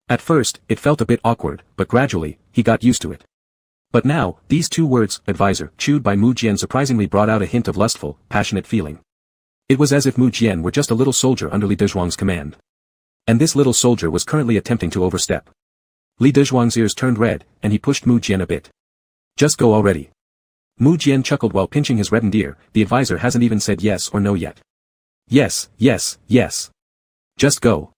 At first, it felt a bit awkward, but gradually, he got used to it. But now, these two words, advisor, chewed by Mu Jian surprisingly brought out a hint of lustful, passionate feeling. It was as if Mu Jian were just a little soldier under Li Dezhuang's command. And this little soldier was currently attempting to overstep. Li Dezhuang's ears turned red, and he pushed Mu Jian a bit. Just go already. Mu Jian chuckled while pinching his reddened ear. The advisor hasn't even said yes or no yet. Yes, yes, yes. Just go.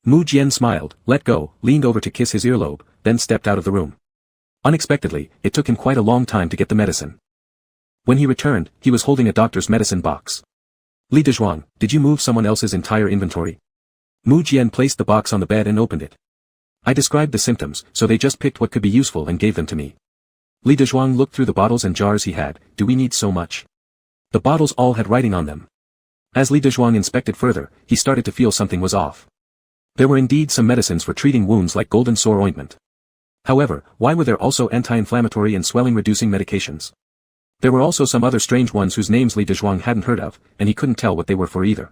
Mu Jian smiled, let go, leaned over to kiss his earlobe, then stepped out of the room. Unexpectedly, it took him quite a long time to get the medicine. When he returned, he was holding a doctor's medicine box. Li Dezhuang, did you move someone else's entire inventory? Mu Jian placed the box on the bed and opened it. I described the symptoms, so they just picked what could be useful and gave them to me. Li Dezhuang looked through the bottles and jars he had. Do we need so much? The bottles all had writing on them. As Li Dezhuang inspected further, he started to feel something was off. There were indeed some medicines for treating wounds like golden sore ointment. However, why were there also anti-inflammatory and swelling-reducing medications? There were also some other strange ones whose names Li Dezhuang hadn't heard of, and he couldn't tell what they were for either.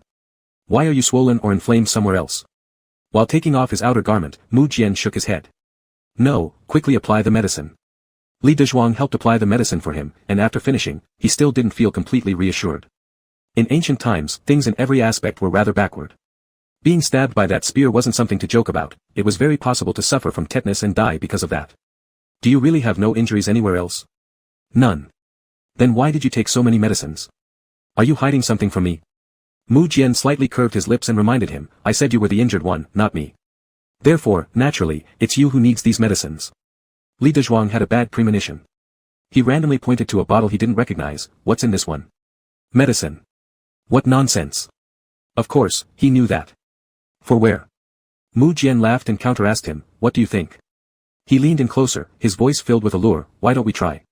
Why are you swollen or inflamed somewhere else? While taking off his outer garment, Mu Jian shook his head. No, quickly apply the medicine. Li Dezhuang helped apply the medicine for him, and after finishing, he still didn't feel completely reassured. In ancient times, things in every aspect were rather backward. Being stabbed by that spear wasn't something to joke about. It was very possible to suffer from tetanus and die because of that. Do you really have no injuries anywhere else? None. Then why did you take so many medicines? Are you hiding something from me? Mu Jian slightly curved his lips and reminded him, I said you were the injured one, not me. Therefore, naturally, it's you who needs these medicines. Li Dezhuang had a bad premonition. He randomly pointed to a bottle he didn't recognize. What's in this one? Medicine. What nonsense. Of course, he knew that. For where? Mu Jian laughed and counter-asked him, what do you think? He leaned in closer, his voice filled with allure, why don't we try?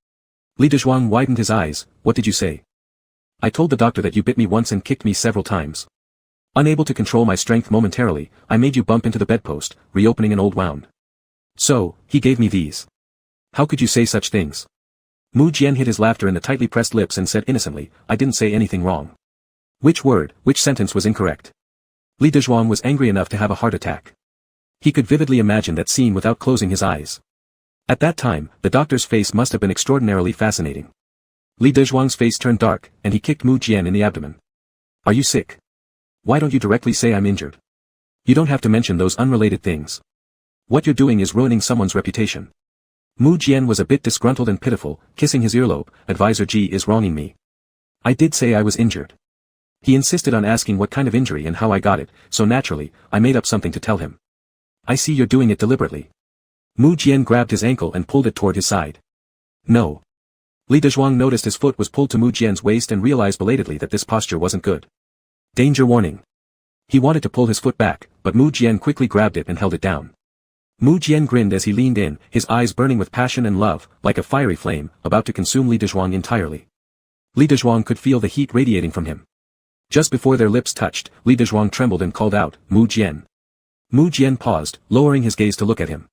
Li Dezhuang widened his eyes, what did you say? I told the doctor that you bit me once and kicked me several times. Unable to control my strength momentarily, I made you bump into the bedpost, reopening an old wound. So, he gave me these. How could you say such things? Mu Jian hid his laughter in the tightly pressed lips and said innocently, I didn't say anything wrong. Which word, which sentence was incorrect? Li Dezhuang was angry enough to have a heart attack. He could vividly imagine that scene without closing his eyes. At that time, the doctor's face must have been extraordinarily fascinating. Li Dezhuang's face turned dark, and he kicked Mu Jian in the abdomen. Are you sick? Why don't you directly say I'm injured? You don't have to mention those unrelated things. What you're doing is ruining someone's reputation. Mu Jian was a bit disgruntled and pitiful, kissing his earlobe, Advisor G is wronging me. I did say I was injured. He insisted on asking what kind of injury and how I got it, so naturally, I made up something to tell him. I see you're doing it deliberately. Mu Jian grabbed his ankle and pulled it toward his side. No. Li Dezhuang noticed his foot was pulled to Mu Jian's waist and realized belatedly that this posture wasn't good. Danger warning. He wanted to pull his foot back, but Mu Jian quickly grabbed it and held it down. Mu Jian grinned as he leaned in, his eyes burning with passion and love, like a fiery flame, about to consume Li Dezhuang entirely. Li Dezhuang could feel the heat radiating from him. Just before their lips touched, Li Dezhuang trembled and called out, Mu Jian. Mu Jian paused, lowering his gaze to look at him.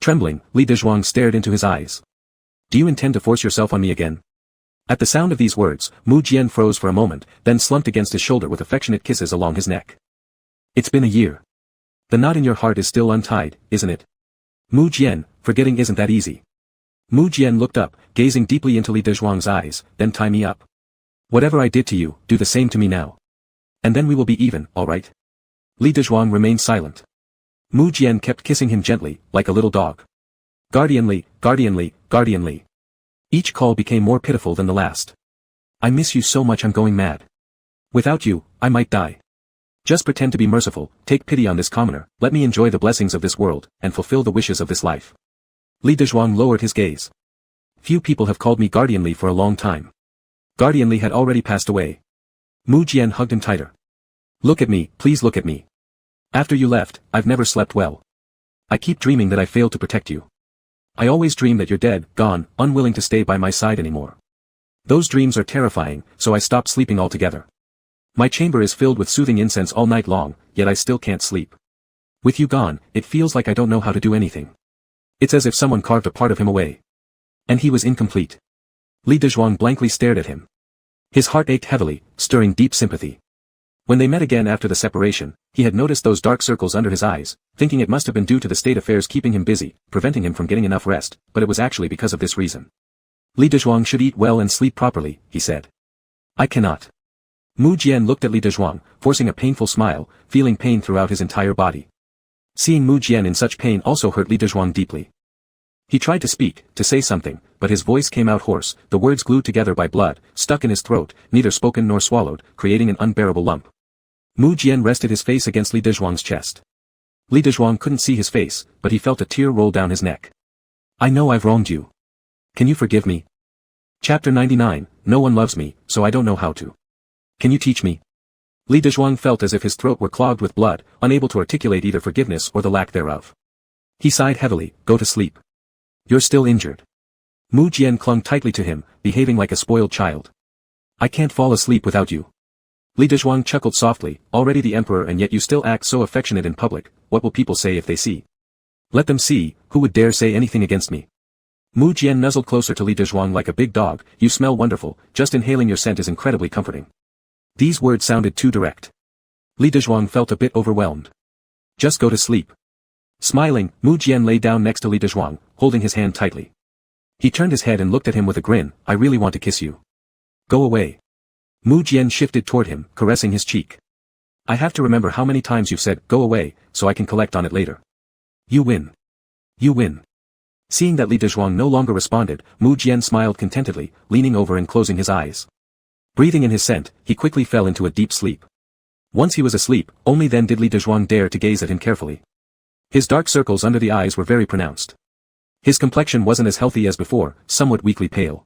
Trembling, Li Dezhuang stared into his eyes. Do you intend to force yourself on me again? At the sound of these words, Mu Jian froze for a moment, then slumped against his shoulder with affectionate kisses along his neck. It's been a year. The knot in your heart is still untied, isn't it? Mu Jian, forgetting isn't that easy. Mu Jian looked up, gazing deeply into Li Dezhuang's eyes, then tie me up. Whatever I did to you, do the same to me now. And then we will be even, all right? Li Dezhuang remained silent. Mu Jian kept kissing him gently, like a little dog. Guardianly, guardianly, guardianly. Each call became more pitiful than the last. I miss you so much I'm going mad. Without you, I might die. Just pretend to be merciful, take pity on this commoner, let me enjoy the blessings of this world, and fulfill the wishes of this life. Li Dezhuang lowered his gaze. Few people have called me guardianly for a long time. Guardianly had already passed away. Mu Jian hugged him tighter. Look at me, please look at me. After you left, I've never slept well. I keep dreaming that I failed to protect you. I always dream that you're dead, gone, unwilling to stay by my side anymore. Those dreams are terrifying, so I stopped sleeping altogether. My chamber is filled with soothing incense all night long, yet I still can't sleep. With you gone, it feels like I don't know how to do anything. It's as if someone carved a part of him away. And he was incomplete. Li Dezhuang blankly stared at him. His heart ached heavily, stirring deep sympathy. When they met again after the separation, he had noticed those dark circles under his eyes, thinking it must have been due to the state affairs keeping him busy, preventing him from getting enough rest, but it was actually because of this reason. Li Dezhuang should eat well and sleep properly, he said. I cannot. Mu Jian looked at Li Dezhuang, forcing a painful smile, feeling pain throughout his entire body. Seeing Mu Jian in such pain also hurt Li Dezhuang deeply. He tried to speak, to say something, but his voice came out hoarse, the words glued together by blood, stuck in his throat, neither spoken nor swallowed, creating an unbearable lump. Mu Jian rested his face against Li Dezhuang's chest. Li Dezhuang couldn't see his face, but he felt a tear roll down his neck. I know I've wronged you. Can you forgive me? Chapter 99, No one loves me, so I don't know how to. Can you teach me? Li Dezhuang felt as if his throat were clogged with blood, unable to articulate either forgiveness or the lack thereof. He sighed heavily, go to sleep. You're still injured. Mu Jian clung tightly to him, behaving like a spoiled child. I can't fall asleep without you. Li Dezhuang chuckled softly, already the emperor and yet you still act so affectionate in public, what will people say if they see? Let them see, who would dare say anything against me? Mu Jian nuzzled closer to Li Dezhuang like a big dog, you smell wonderful, just inhaling your scent is incredibly comforting. These words sounded too direct. Li Dezhuang felt a bit overwhelmed. Just go to sleep. Smiling, Mu Jian lay down next to Li Dezhuang, holding his hand tightly. He turned his head and looked at him with a grin, I really want to kiss you. Go away. Mu Jian shifted toward him, caressing his cheek. I have to remember how many times you've said, go away, so I can collect on it later. You win. You win. Seeing that Li Dezhuang no longer responded, Mu Jian smiled contentedly, leaning over and closing his eyes. Breathing in his scent, he quickly fell into a deep sleep. Once he was asleep, only then did Li Dezhuang dare to gaze at him carefully. His dark circles under the eyes were very pronounced. His complexion wasn't as healthy as before, somewhat weakly pale.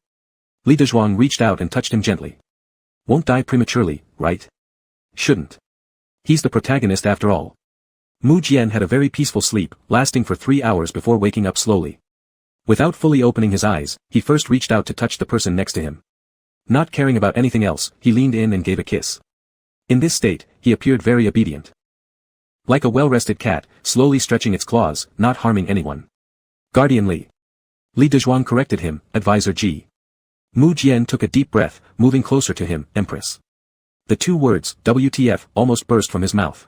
Li Dezhuang reached out and touched him gently. Won't die prematurely, right? Shouldn't. He's the protagonist after all. Mu Jian had a very peaceful sleep, lasting for 3 hours before waking up slowly. Without fully opening his eyes, he first reached out to touch the person next to him. Not caring about anything else, he leaned in and gave a kiss. In this state, he appeared very obedient. Like a well-rested cat, slowly stretching its claws, not harming anyone. Guardian Li. Li Dezhuang corrected him, Advisor G. Mu Jian took a deep breath, moving closer to him, Empress. The two words, WTF, almost burst from his mouth.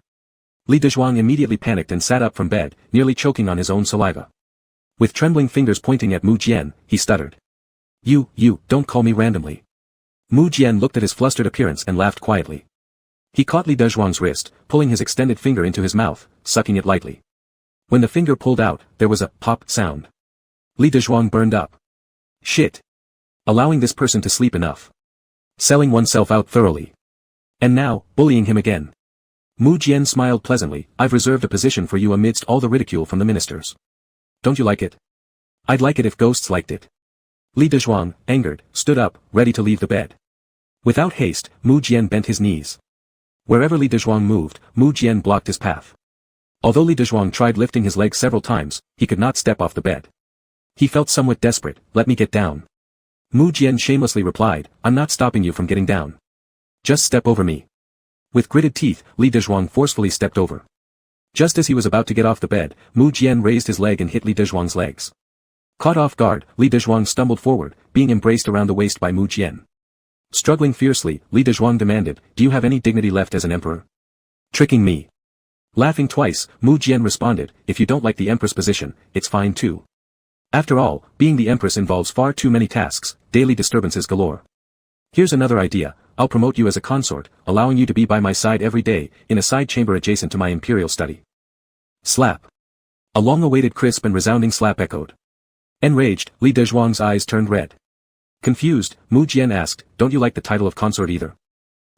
Li Dezhuang immediately panicked and sat up from bed, nearly choking on his own saliva. With trembling fingers pointing at Mu Jian, he stuttered. You, don't call me randomly. Mu Jian looked at his flustered appearance and laughed quietly. He caught Li Dezhuang's wrist, pulling his extended finger into his mouth, sucking it lightly. When the finger pulled out, there was a pop sound. Li Dezhuang burned up. Shit. Allowing this person to sleep enough. Selling oneself out thoroughly. And now, bullying him again. Mu Jian smiled pleasantly, I've reserved a position for you amidst all the ridicule from the ministers. Don't you like it? I'd like it if ghosts liked it. Li Dezhuang, angered, stood up, ready to leave the bed. Without haste, Mu Jian bent his knees. Wherever Li Dezhuang moved, Mu Jian blocked his path. Although Li Dezhuang tried lifting his legs several times, he could not step off the bed. He felt somewhat desperate, let me get down. Mu Jian shamelessly replied, I'm not stopping you from getting down. Just step over me. With gritted teeth, Li Dezhuang forcefully stepped over. Just as he was about to get off the bed, Mu Jian raised his leg and hit Li Dezhuang's legs. Caught off guard, Li Dezhuang stumbled forward, being embraced around the waist by Mu Jian. Struggling fiercely, Li Dezhuang demanded, do you have any dignity left as an emperor? Tricking me. Laughing twice, Mu Jian responded, if you don't like the empress position, it's fine too. After all, being the empress involves far too many tasks, daily disturbances galore. Here's another idea, I'll promote you as a consort, allowing you to be by my side every day, in a side chamber adjacent to my imperial study. Slap. A long-awaited crisp and resounding slap echoed. Enraged, Li Dezhuang's eyes turned red. Confused, Mu Jian asked, don't you like the title of consort either?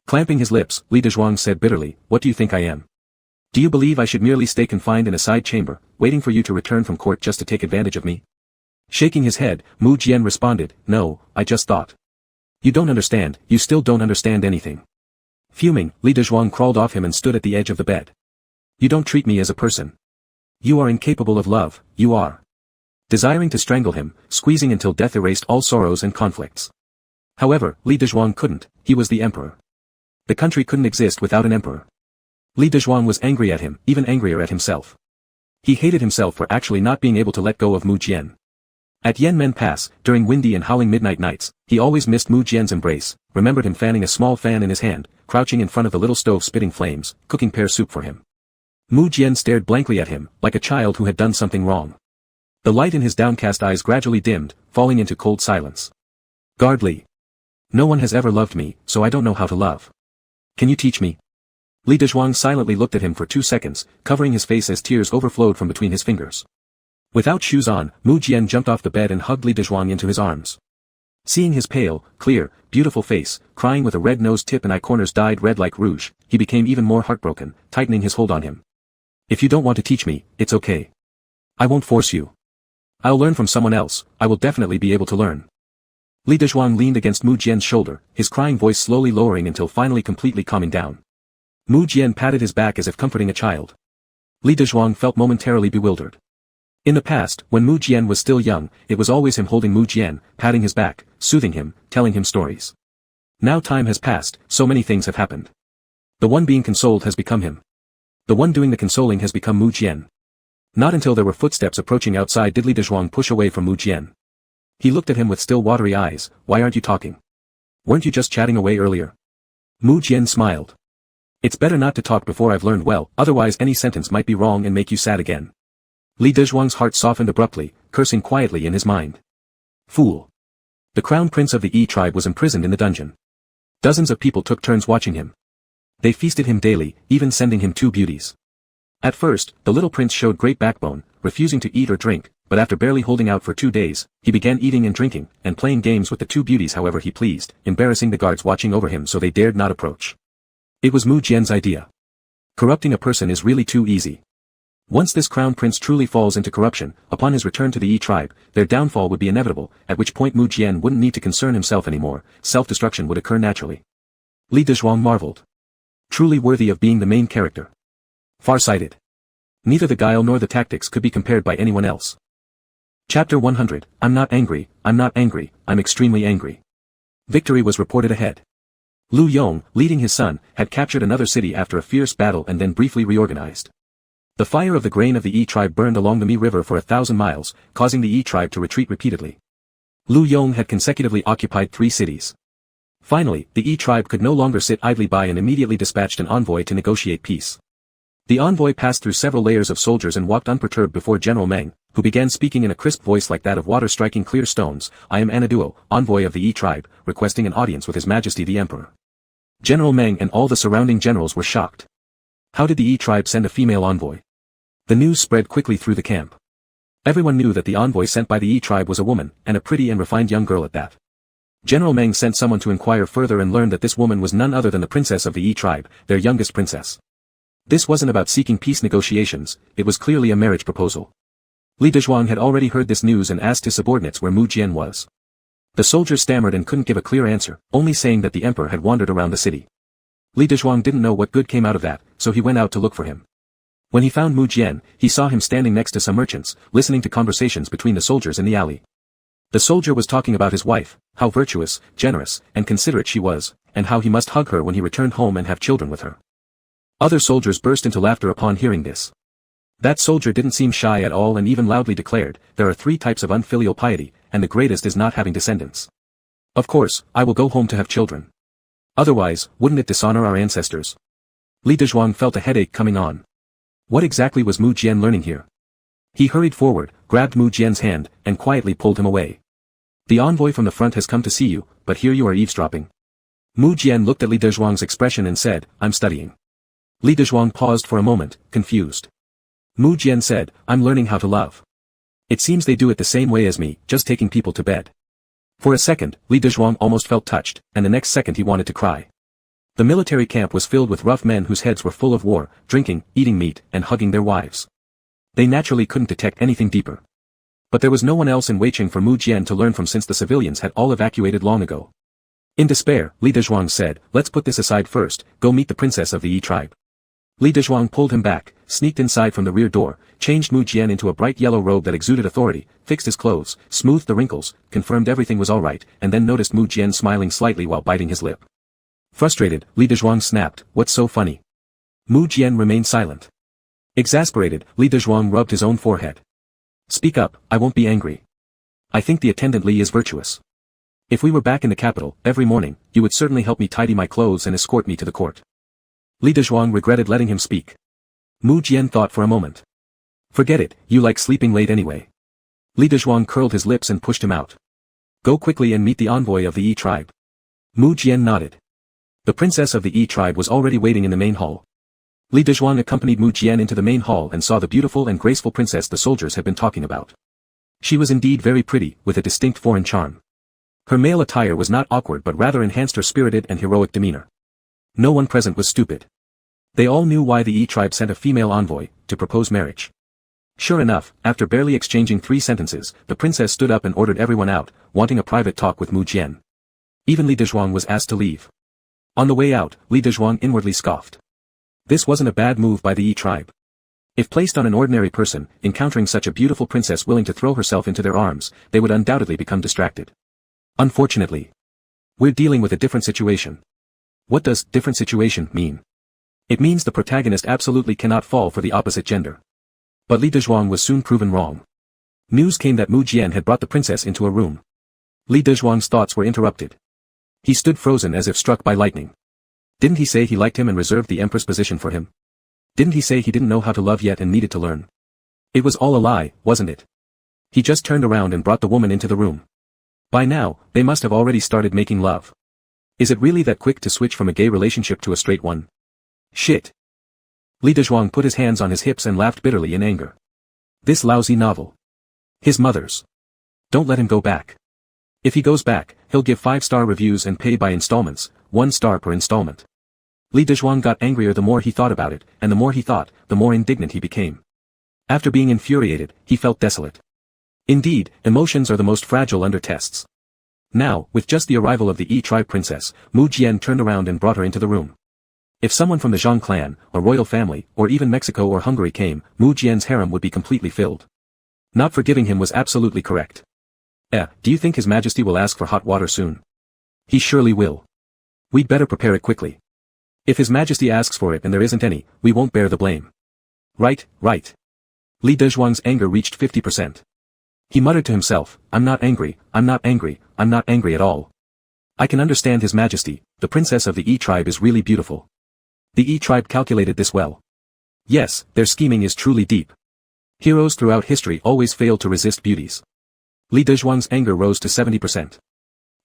Clamping his lips, Li Dezhuang said bitterly, what do you think I am? Do you believe I should merely stay confined in a side chamber, waiting for you to return from court just to take advantage of me? Shaking his head, Mu Jian responded, no, I just thought. You don't understand, you still don't understand anything. Fuming, Li Dezhuang crawled off him and stood at the edge of the bed. You don't treat me as a person. You are incapable of love, you are. Desiring to strangle him, squeezing until death erased all sorrows and conflicts. However, Li Dezhuang couldn't, he was the emperor. The country couldn't exist without an emperor. Li Dezhuang was angry at him, even angrier at himself. He hated himself for actually not being able to let go of Mu Jian. At Yanmen Pass, during windy and howling midnight nights, he always missed Mu Jian's embrace, remembered him fanning a small fan in his hand, crouching in front of the little stove spitting flames, cooking pear soup for him. Mu Jian stared blankly at him, like a child who had done something wrong. The light in his downcast eyes gradually dimmed, falling into cold silence. Guard Li. No one has ever loved me, so I don't know how to love. Can you teach me? Li Dezhuang silently looked at him for 2 seconds, covering his face as tears overflowed from between his fingers. Without shoes on, Mu Jian jumped off the bed and hugged Li Dezhuang into his arms. Seeing his pale, clear, beautiful face, crying with a red nose tip and eye corners dyed red like rouge, he became even more heartbroken, tightening his hold on him. If you don't want to teach me, it's okay. I won't force you. I'll learn from someone else, I will definitely be able to learn. Li Dezhuang leaned against Mu Jian's shoulder, his crying voice slowly lowering until finally completely calming down. Mu Jian patted his back as if comforting a child. Li Dezhuang felt momentarily bewildered. In the past, when Mu Jian was still young, it was always him holding Mu Jian, patting his back, soothing him, telling him stories. Now time has passed, so many things have happened. The one being consoled has become him. The one doing the consoling has become Mu Jian. Not until there were footsteps approaching outside did Li Dezhuang push away from Mu Jian. He looked at him with still watery eyes. Why aren't you talking? Weren't you just chatting away earlier? Mu Jian smiled. It's better not to talk before I've learned well, otherwise any sentence might be wrong and make you sad again. Li Dezhuang's heart softened abruptly, cursing quietly in his mind. Fool. The crown prince of the Yi tribe was imprisoned in the dungeon. Dozens of people took turns watching him. They feasted him daily, even sending him 2 beauties. At first, the little prince showed great backbone, refusing to eat or drink, but after barely holding out for 2 days, he began eating and drinking, and playing games with the 2 beauties however he pleased, embarrassing the guards watching over him so they dared not approach. It was Mu Jian's idea. Corrupting a person is really too easy. Once this crown prince truly falls into corruption, upon his return to the Yi tribe, their downfall would be inevitable, at which point Mu Jian wouldn't need to concern himself anymore, self-destruction would occur naturally. Li Dezhuang marveled. Truly worthy of being the main character. Far-sighted. Neither the guile nor the tactics could be compared by anyone else. Chapter 100, I'm not angry, I'm extremely angry. Victory was reported ahead. Lu Yong, leading his son, had captured another city after a fierce battle and then briefly reorganized. The fire of the grain of the Yi tribe burned along the Mi River for 1,000 miles, causing the Yi tribe to retreat repeatedly. Lu Yong had consecutively occupied 3 cities. Finally, the Yi tribe could no longer sit idly by and immediately dispatched an envoy to negotiate peace. The envoy passed through several layers of soldiers and walked unperturbed before General Meng, who began speaking in a crisp voice like that of water striking clear stones. I am Anaduo, envoy of the Yi tribe, requesting an audience with His Majesty the Emperor. General Meng and all the surrounding generals were shocked. How did the Yi tribe send a female envoy? The news spread quickly through the camp. Everyone knew that the envoy sent by the Yi tribe was a woman, and a pretty and refined young girl at that. General Meng sent someone to inquire further and learned that this woman was none other than the princess of the Yi tribe, their youngest princess. This wasn't about seeking peace negotiations, it was clearly a marriage proposal. Li Dezhuang had already heard this news and asked his subordinates where Mu Jian was. The soldier stammered and couldn't give a clear answer, only saying that the emperor had wandered around the city. Li Dezhuang didn't know what good came out of that, so he went out to look for him. When he found Mu Jian, he saw him standing next to some merchants, listening to conversations between the soldiers in the alley. The soldier was talking about his wife, how virtuous, generous, and considerate she was, and how he must hug her when he returned home and have children with her. Other soldiers burst into laughter upon hearing this. That soldier didn't seem shy at all and even loudly declared, there are 3 types of unfilial piety, and the greatest is not having descendants. Of course, I will go home to have children. Otherwise, wouldn't it dishonor our ancestors? Li Dezhuang felt a headache coming on. What exactly was Mu Jian learning here? He hurried forward, grabbed Mu Jian's hand, and quietly pulled him away. The envoy from the front has come to see you, but here you are eavesdropping. Mu Jian looked at Li Dezhuang's expression and said, I'm studying. Li Dezhuang paused for a moment, confused. Mu Jian said, I'm learning how to love. It seems they do it the same way as me, just taking people to bed. For a second, Li Dezhuang almost felt touched, and the next second he wanted to cry. The military camp was filled with rough men whose heads were full of war, drinking, eating meat, and hugging their wives. They naturally couldn't detect anything deeper. But there was no one else in waiting for Mu Jian to learn from since the civilians had all evacuated long ago. In despair, Li Dezhuang said, let's put this aside first, go meet the princess of the Yi tribe. Li Dezhuang pulled him back, sneaked inside from the rear door, changed Mu Jian into a bright yellow robe that exuded authority, fixed his clothes, smoothed the wrinkles, confirmed everything was alright, and then noticed Mu Jian smiling slightly while biting his lip. Frustrated, Li Dezhuang snapped, "What's so funny?" Mu Jian remained silent. Exasperated, Li Dezhuang rubbed his own forehead. "Speak up, I won't be angry. I think the attendant Li is virtuous. If we were back in the capital, every morning, you would certainly help me tidy my clothes and escort me to the court." Li Dezhuang regretted letting him speak. Mu Jian thought for a moment. "Forget it, you like sleeping late anyway." Li Dezhuang curled his lips and pushed him out. "Go quickly and meet the envoy of the Yi tribe." Mu Jian nodded. The princess of the Yi tribe was already waiting in the main hall. Li Dezhuang accompanied Mu Jian into the main hall and saw the beautiful and graceful princess the soldiers had been talking about. She was indeed very pretty, with a distinct foreign charm. Her male attire was not awkward but rather enhanced her spirited and heroic demeanor. No one present was stupid. They all knew why the Yi tribe sent a female envoy, to propose marriage. Sure enough, after barely exchanging 3 sentences, the princess stood up and ordered everyone out, wanting a private talk with Mu Jian. Even Li Dezhuang was asked to leave. On the way out, Li Dezhuang inwardly scoffed. This wasn't a bad move by the Yi tribe. If placed on an ordinary person, encountering such a beautiful princess willing to throw herself into their arms, they would undoubtedly become distracted. Unfortunately, we're dealing with a different situation. What does different situation mean? It means the protagonist absolutely cannot fall for the opposite gender. But Li Dezhuang was soon proven wrong. News came that Mu Jian had brought the princess into a room. Li Dezhuang's thoughts were interrupted. He stood frozen as if struck by lightning. Didn't he say he liked him and reserved the empress position for him? Didn't he say he didn't know how to love yet and needed to learn? It was all a lie, wasn't it? He just turned around and brought the woman into the room. By now, they must have already started making love. Is it really that quick to switch from a gay relationship to a straight one? Shit. Li Dezhuang put his hands on his hips and laughed bitterly in anger. This lousy novel. His mother's. Don't let him go back. If he goes back, he'll give 5-star reviews and pay by installments, 1 star per installment. Li Dezhuang got angrier the more he thought about it, and the more he thought, the more indignant he became. After being infuriated, he felt desolate. Indeed, emotions are the most fragile under tests. Now, with just the arrival of the Yi tribe princess, Mu Jian turned around and brought her into the room. If someone from the Zhang clan, a royal family, or even Mexico or Hungary came, Mu Jian's harem would be completely filled. Not forgiving him was absolutely correct. Do you think His Majesty will ask for hot water soon? He surely will. We'd better prepare it quickly. If His Majesty asks for it and there isn't any, we won't bear the blame. Right, right. Li Dezhuang's anger reached 50%. He muttered to himself, I'm not angry, I'm not angry, I'm not angry at all. I can understand His Majesty, the princess of the Yi tribe is really beautiful. The Yi tribe calculated this well. Yes, their scheming is truly deep. Heroes throughout history always fail to resist beauties. Li Dezhuang's anger rose to 70%.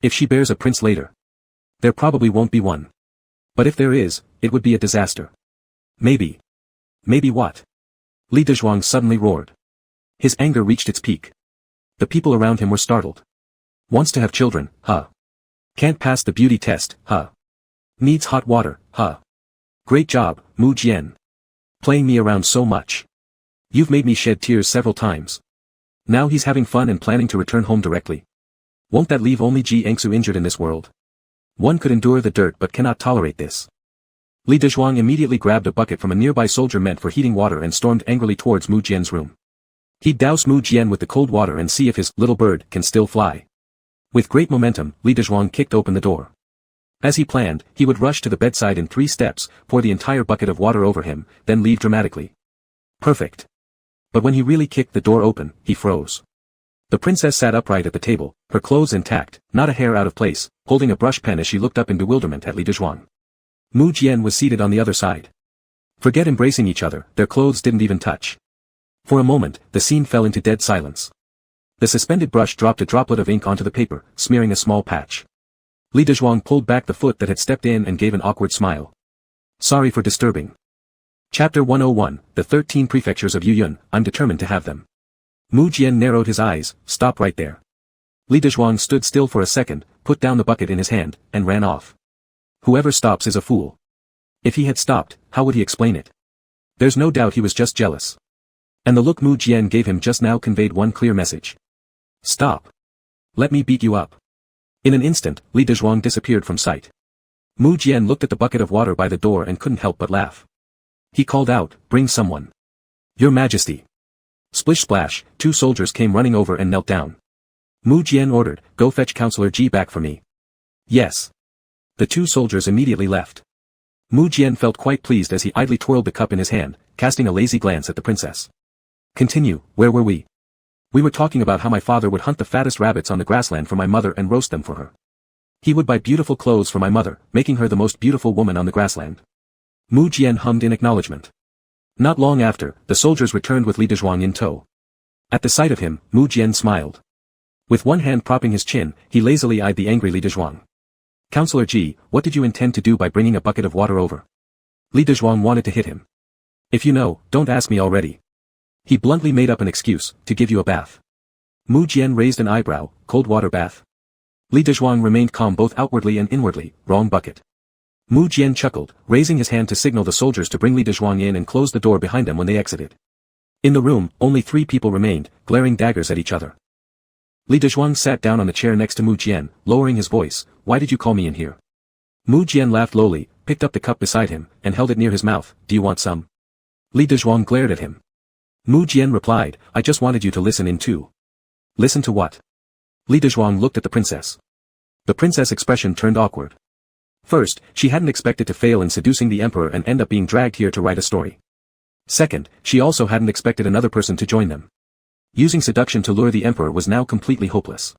If she bears a prince later, there probably won't be one. But if there is, it would be a disaster. Maybe. Maybe what? Li Dezhuang suddenly roared. His anger reached its peak. The people around him were startled. Wants to have children, huh? Can't pass the beauty test, huh? Needs hot water, huh? Great job, Mu Jian. Playing me around so much. You've made me shed tears several times. Now he's having fun and planning to return home directly. Won't that leave only Ji Engsu injured in this world? One could endure the dirt but cannot tolerate this. Li Dezhuang immediately grabbed a bucket from a nearby soldier meant for heating water and stormed angrily towards Mu Jian's room. He'd douse Mu Jian with the cold water and see if his little bird can still fly. With great momentum, Li Dezhuang kicked open the door. As he planned, he would rush to the bedside in 3 steps, pour the entire bucket of water over him, then leave dramatically. Perfect. But when he really kicked the door open, he froze. The princess sat upright at the table, her clothes intact, not a hair out of place, holding a brush pen as she looked up in bewilderment at Li Dezhuang. Mu Jian was seated on the other side. Forget embracing each other, their clothes didn't even touch. For a moment, the scene fell into dead silence. The suspended brush dropped a droplet of ink onto the paper, smearing a small patch. Li Dezhuang pulled back the foot that had stepped in and gave an awkward smile. Sorry for disturbing. Chapter 101, The 13 Prefectures of Yuyun, I'm determined to have them. Mu Jian narrowed his eyes, stop right there. Li Dezhuang stood still for a second, put down the bucket in his hand, and ran off. Whoever stops is a fool. If he had stopped, how would he explain it? There's no doubt he was just jealous. And the look Mu Jian gave him just now conveyed one clear message. Stop. Let me beat you up. In an instant, Li Dezhuang disappeared from sight. Mu Jian looked at the bucket of water by the door and couldn't help but laugh. He called out, bring someone. Your Majesty. Splish splash, 2 soldiers came running over and knelt down. Mu Jian ordered, go fetch Counselor Ji back for me. Yes. The two soldiers immediately left. Mu Jian felt quite pleased as he idly twirled the cup in his hand, casting a lazy glance at the princess. Continue, where were we? We were talking about how my father would hunt the fattest rabbits on the grassland for my mother and roast them for her. He would buy beautiful clothes for my mother, making her the most beautiful woman on the grassland. Mu Jian hummed in acknowledgement. Not long after, the soldiers returned with Li Dezhuang in tow. At the sight of him, Mu Jian smiled. With one hand propping his chin, he lazily eyed the angry Li Dezhuang. Counselor Ji, what did you intend to do by bringing a bucket of water over? Li Dezhuang wanted to hit him. If you know, don't ask me already. He bluntly made up an excuse, to give you a bath. Mu Jian raised an eyebrow, cold water bath. Li Dezhuang remained calm both outwardly and inwardly, wrong bucket. Mu Jian chuckled, raising his hand to signal the soldiers to bring Li Dezhuang in and close the door behind them when they exited. In the room, only 3 people remained, glaring daggers at each other. Li Dezhuang sat down on the chair next to Mu Jian, lowering his voice, why did you call me in here? Mu Jian laughed lowly, picked up the cup beside him, and held it near his mouth, do you want some? Li Dezhuang glared at him. Mu Jian replied, I just wanted you to listen in too. Listen to what? Li Dezhuang looked at the princess. The princess' expression turned awkward. First, she hadn't expected to fail in seducing the emperor and end up being dragged here to write a story. Second, she also hadn't expected another person to join them. Using seduction to lure the emperor was now completely hopeless.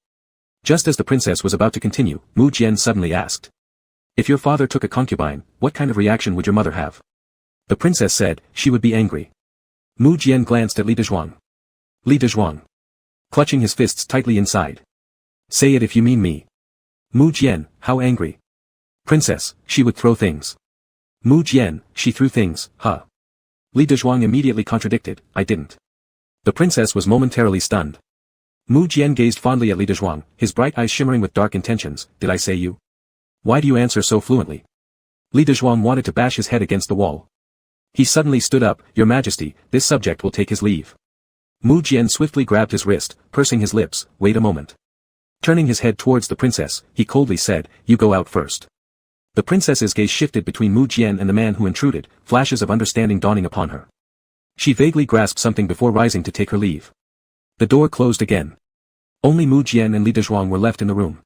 Just as the princess was about to continue, Mu Jian suddenly asked. If your father took a concubine, what kind of reaction would your mother have? The princess said, she would be angry. Mu Jian glanced at Li Dezhuang. Li Dezhuang. Clutching his fists tightly inside. Say it if you mean me. Mu Jian, how angry? Princess, she would throw things. Mu Jian, she threw things, huh? Li Dezhuang immediately contradicted, I didn't. The princess was momentarily stunned. Mu Jian gazed fondly at Li Dezhuang, his bright eyes shimmering with dark intentions, did I say you? Why do you answer so fluently? Li Dezhuang wanted to bash his head against the wall. He suddenly stood up, Your Majesty, this subject will take his leave. Mu Jian swiftly grabbed his wrist, pursing his lips, wait a moment. Turning his head towards the princess, he coldly said, you go out first. The princess's gaze shifted between Mu Jian and the man who intruded, flashes of understanding dawning upon her. She vaguely grasped something before rising to take her leave. The door closed again. Only Mu Jian and Li Dezhuang were left in the room.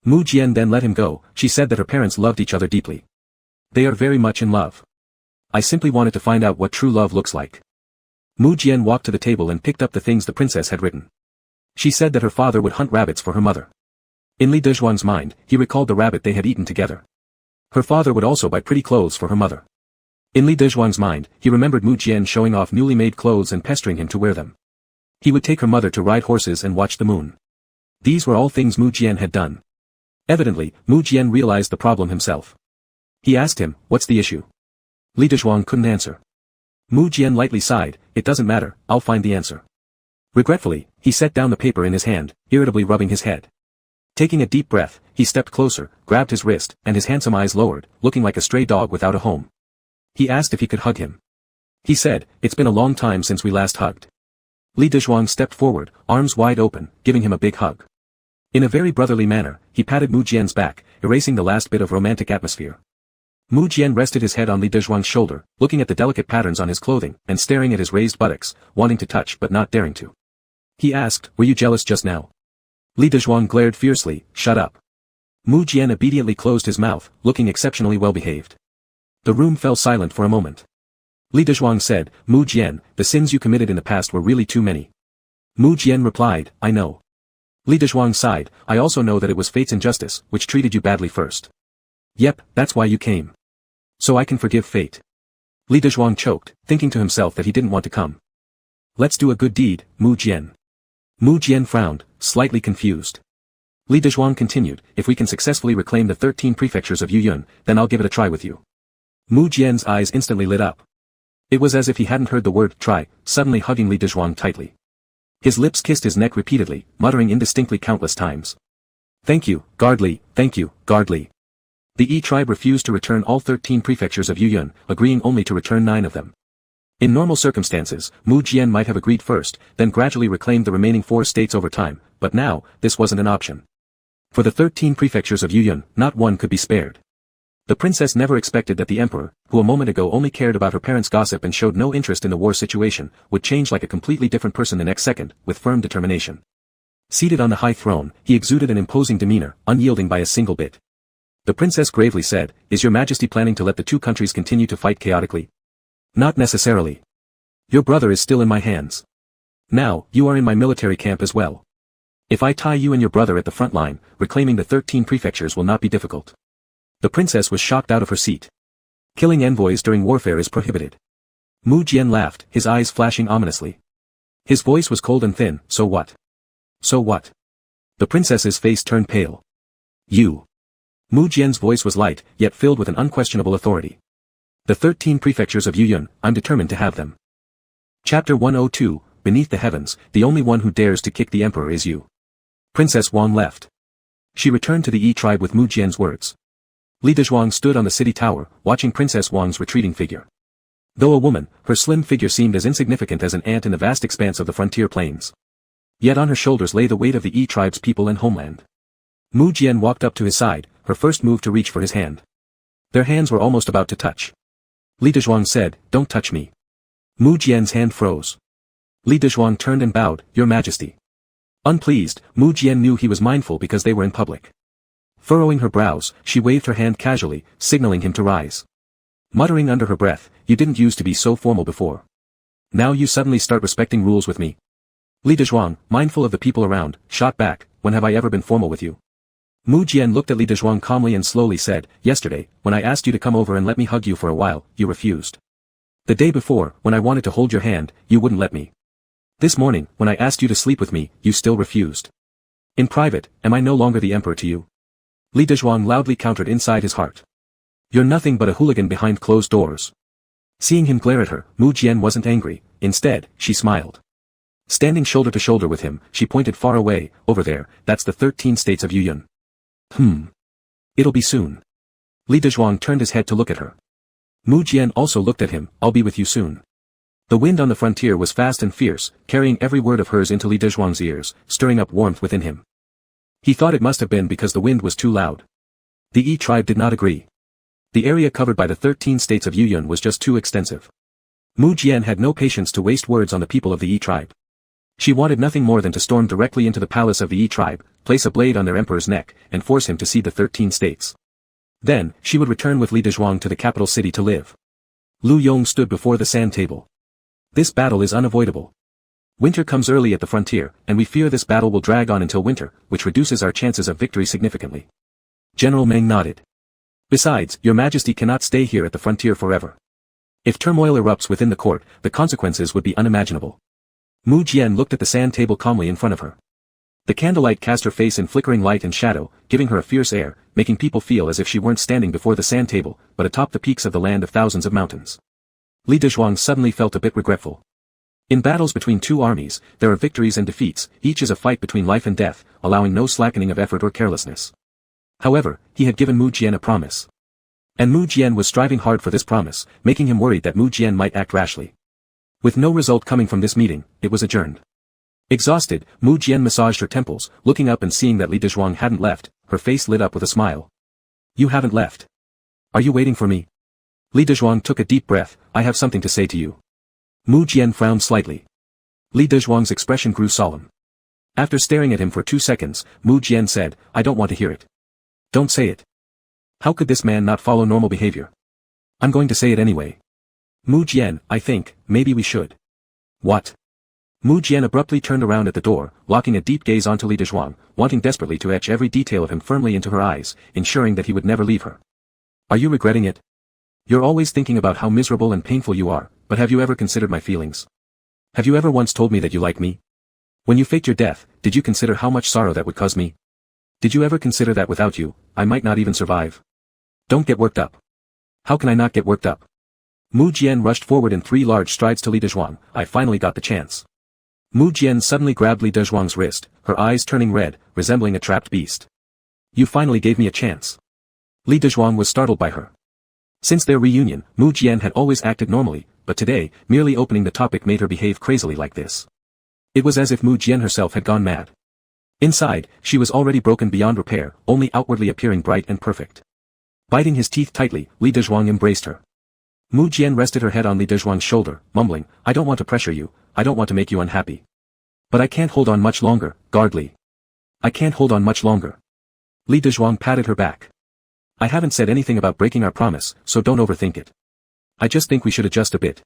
Mu Jian then let him go, she said that her parents loved each other deeply. They are very much in love. I simply wanted to find out what true love looks like. Mu Jian walked to the table and picked up the things the princess had written. She said that her father would hunt rabbits for her mother. In Li Dezhuang's mind, he recalled the rabbit they had eaten together. Her father would also buy pretty clothes for her mother. In Li Dezhuang's mind, he remembered Mu Jian showing off newly made clothes and pestering him to wear them. He would take her mother to ride horses and watch the moon. These were all things Mu Jian had done. Evidently, Mu Jian realized the problem himself. He asked him, what's the issue? Li Dezhuang couldn't answer. Mu Jian lightly sighed, it doesn't matter, I'll find the answer. Regretfully, he set down the paper in his hand, irritably rubbing his head. Taking a deep breath, he stepped closer, grabbed his wrist, and his handsome eyes lowered, looking like a stray dog without a home. He asked if he could hug him. He said, it's been a long time since we last hugged. Li Dezhuang stepped forward, arms wide open, giving him a big hug. In a very brotherly manner, he patted Mu Jian's back, erasing the last bit of romantic atmosphere. Mu Jian rested his head on Li Dezhuang's shoulder, looking at the delicate patterns on his clothing, and staring at his raised buttocks, wanting to touch but not daring to. He asked, were you jealous just now? Li Dezhuang glared fiercely, shut up. Mu Jian obediently closed his mouth, looking exceptionally well behaved. The room fell silent for a moment. Li Dezhuang said, Mu Jian, the sins you committed in the past were really too many. Mu Jian replied, I know. Li Dezhuang sighed, I also know that it was fate's injustice, which treated you badly first. Yep, that's why you came. So I can forgive fate. Li Dezhuang choked, thinking to himself that he didn't want to come. Let's do a good deed, Mu Jian. Mu Jian frowned, slightly confused. Li Dezhuang continued, if we can successfully reclaim the 13 prefectures of Yuyun, then I'll give it a try with you. Mu Jian's eyes instantly lit up. It was as if he hadn't heard the word try, suddenly hugging Li Dezhuang tightly. His lips kissed his neck repeatedly, muttering indistinctly countless times. Thank you, Guard Li, thank you, Guard Li. The Yi tribe refused to return all 13 prefectures of Yuyun, agreeing only to return 9 of them. In normal circumstances, Mu Jian might have agreed first, then gradually reclaimed the remaining 4 states over time, but now, this wasn't an option. For the 13 prefectures of Yuyun, not one could be spared. The princess never expected that the emperor, who a moment ago only cared about her parents' gossip and showed no interest in the war situation, would change like a completely different person the next second, with firm determination. Seated on the high throne, he exuded an imposing demeanor, unyielding by a single bit. The princess gravely said, "Is your majesty planning to let the two countries continue to fight chaotically?" "Not necessarily. Your brother is still in my hands. Now, you are in my military camp as well. If I tie you and your brother at the front line, reclaiming the 13 prefectures will not be difficult." The princess was shocked out of her seat. "Killing envoys during warfare is prohibited." Mu Jian laughed, his eyes flashing ominously. His voice was cold and thin. "So what? So what?" The princess's face turned pale. "You." Mu Jian's voice was light, yet filled with an unquestionable authority. "The 13 prefectures of Yuyun, I'm determined to have them." Chapter 102, Beneath the Heavens, the only one who dares to kick the emperor is you. Princess Wang left. She returned to the Yi tribe with Mu Jian's words. Li Dezhuang stood on the city tower, watching Princess Wang's retreating figure. Though a woman, her slim figure seemed as insignificant as an ant in the vast expanse of the frontier plains. Yet on her shoulders lay the weight of the Yi tribe's people and homeland. Mu Jian walked up to his side, her first move to reach for his hand. Their hands were almost about to touch. Li Dezhuang said, "Don't touch me." Mu Jian's hand froze. Li Dezhuang turned and bowed, "Your Majesty." Unpleased, Mu Jian knew he was mindful because they were in public. Furrowing her brows, she waved her hand casually, signaling him to rise. Muttering under her breath, "You didn't used to be so formal before. Now you suddenly start respecting rules with me." Li Dezhuang, mindful of the people around, shot back, "When have I ever been formal with you?" Mu Jian looked at Li Dezhuang calmly and slowly said, "Yesterday, when I asked you to come over and let me hug you for a while, you refused. The day before, when I wanted to hold your hand, you wouldn't let me. This morning, when I asked you to sleep with me, you still refused. In private, am I no longer the emperor to you?" Li Dezhuang loudly countered inside his heart. "You're nothing but a hooligan behind closed doors." Seeing him glare at her, Mu Jian wasn't angry, instead, she smiled. Standing shoulder to shoulder with him, she pointed far away, "Over there, that's the 13 states of Yuyun." It'll be soon." Li Dezhuang turned his head to look at her. Mu Jian also looked at him, "I'll be with you soon." The wind on the frontier was fast and fierce, carrying every word of hers into Li Dezhuang's ears, stirring up warmth within him. He thought it must have been because the wind was too loud. The Yi tribe did not agree. The area covered by the 13 states of Yuyun was just too extensive. Mu Jian had no patience to waste words on the people of the Yi tribe. She wanted nothing more than to storm directly into the palace of the Yi tribe, place a blade on their emperor's neck, and force him to cede the 13 states. Then, she would return with Li Dezhuang to the capital city to live. Lu Yong stood before the sand table. "This battle is unavoidable. Winter comes early at the frontier, and we fear this battle will drag on until winter, which reduces our chances of victory significantly." General Meng nodded. "Besides, your majesty cannot stay here at the frontier forever. If turmoil erupts within the court, the consequences would be unimaginable." Mu Jian looked at the sand table calmly in front of her. The candlelight cast her face in flickering light and shadow, giving her a fierce air, making people feel as if she weren't standing before the sand table, but atop the peaks of the land of thousands of mountains. Li Dezhuang suddenly felt a bit regretful. In battles between two armies, there are victories and defeats, each is a fight between life and death, allowing no slackening of effort or carelessness. However, he had given Mu Jian a promise. And Mu Jian was striving hard for this promise, making him worried that Mu Jian might act rashly. With no result coming from this meeting, it was adjourned. Exhausted, Mu Jian massaged her temples, looking up and seeing that Li Dezhuang hadn't left, her face lit up with a smile. "You haven't left. Are you waiting for me?" Li Dezhuang took a deep breath, "I have something to say to you." Mu Jian frowned slightly. Li Dezhuang's expression grew solemn. After staring at him for 2 seconds, Mu Jian said, "I don't want to hear it." "Don't say it. How could this man not follow normal behavior?" "I'm going to say it anyway." "Mu Jian, I think, maybe we should." "What?" Mu Jian abruptly turned around at the door, locking a deep gaze onto Li Dezhuang, wanting desperately to etch every detail of him firmly into her eyes, ensuring that he would never leave her. "Are you regretting it? You're always thinking about how miserable and painful you are, but have you ever considered my feelings? Have you ever once told me that you like me? When you faked your death, did you consider how much sorrow that would cause me? Did you ever consider that without you, I might not even survive? Don't get worked up." "How can I not get worked up?" Mu Jian rushed forward in 3 large strides to Li Dezhuang, "I finally got the chance." Mu Jian suddenly grabbed Li Dezhuang's wrist, her eyes turning red, resembling a trapped beast. "You finally gave me a chance." Li Dezhuang was startled by her. Since their reunion, Mu Jian had always acted normally, but today, merely opening the topic made her behave crazily like this. It was as if Mu Jian herself had gone mad. Inside, she was already broken beyond repair, only outwardly appearing bright and perfect. Biting his teeth tightly, Li Dezhuang embraced her. Mu Jian rested her head on Li Dezhuang's shoulder, mumbling, "I don't want to pressure you, I don't want to make you unhappy. But I can't hold on much longer, guard Li. I can't hold on much longer." Li Dezhuang patted her back. I haven't said anything about breaking our promise, so don't overthink it. I just think we should adjust a bit.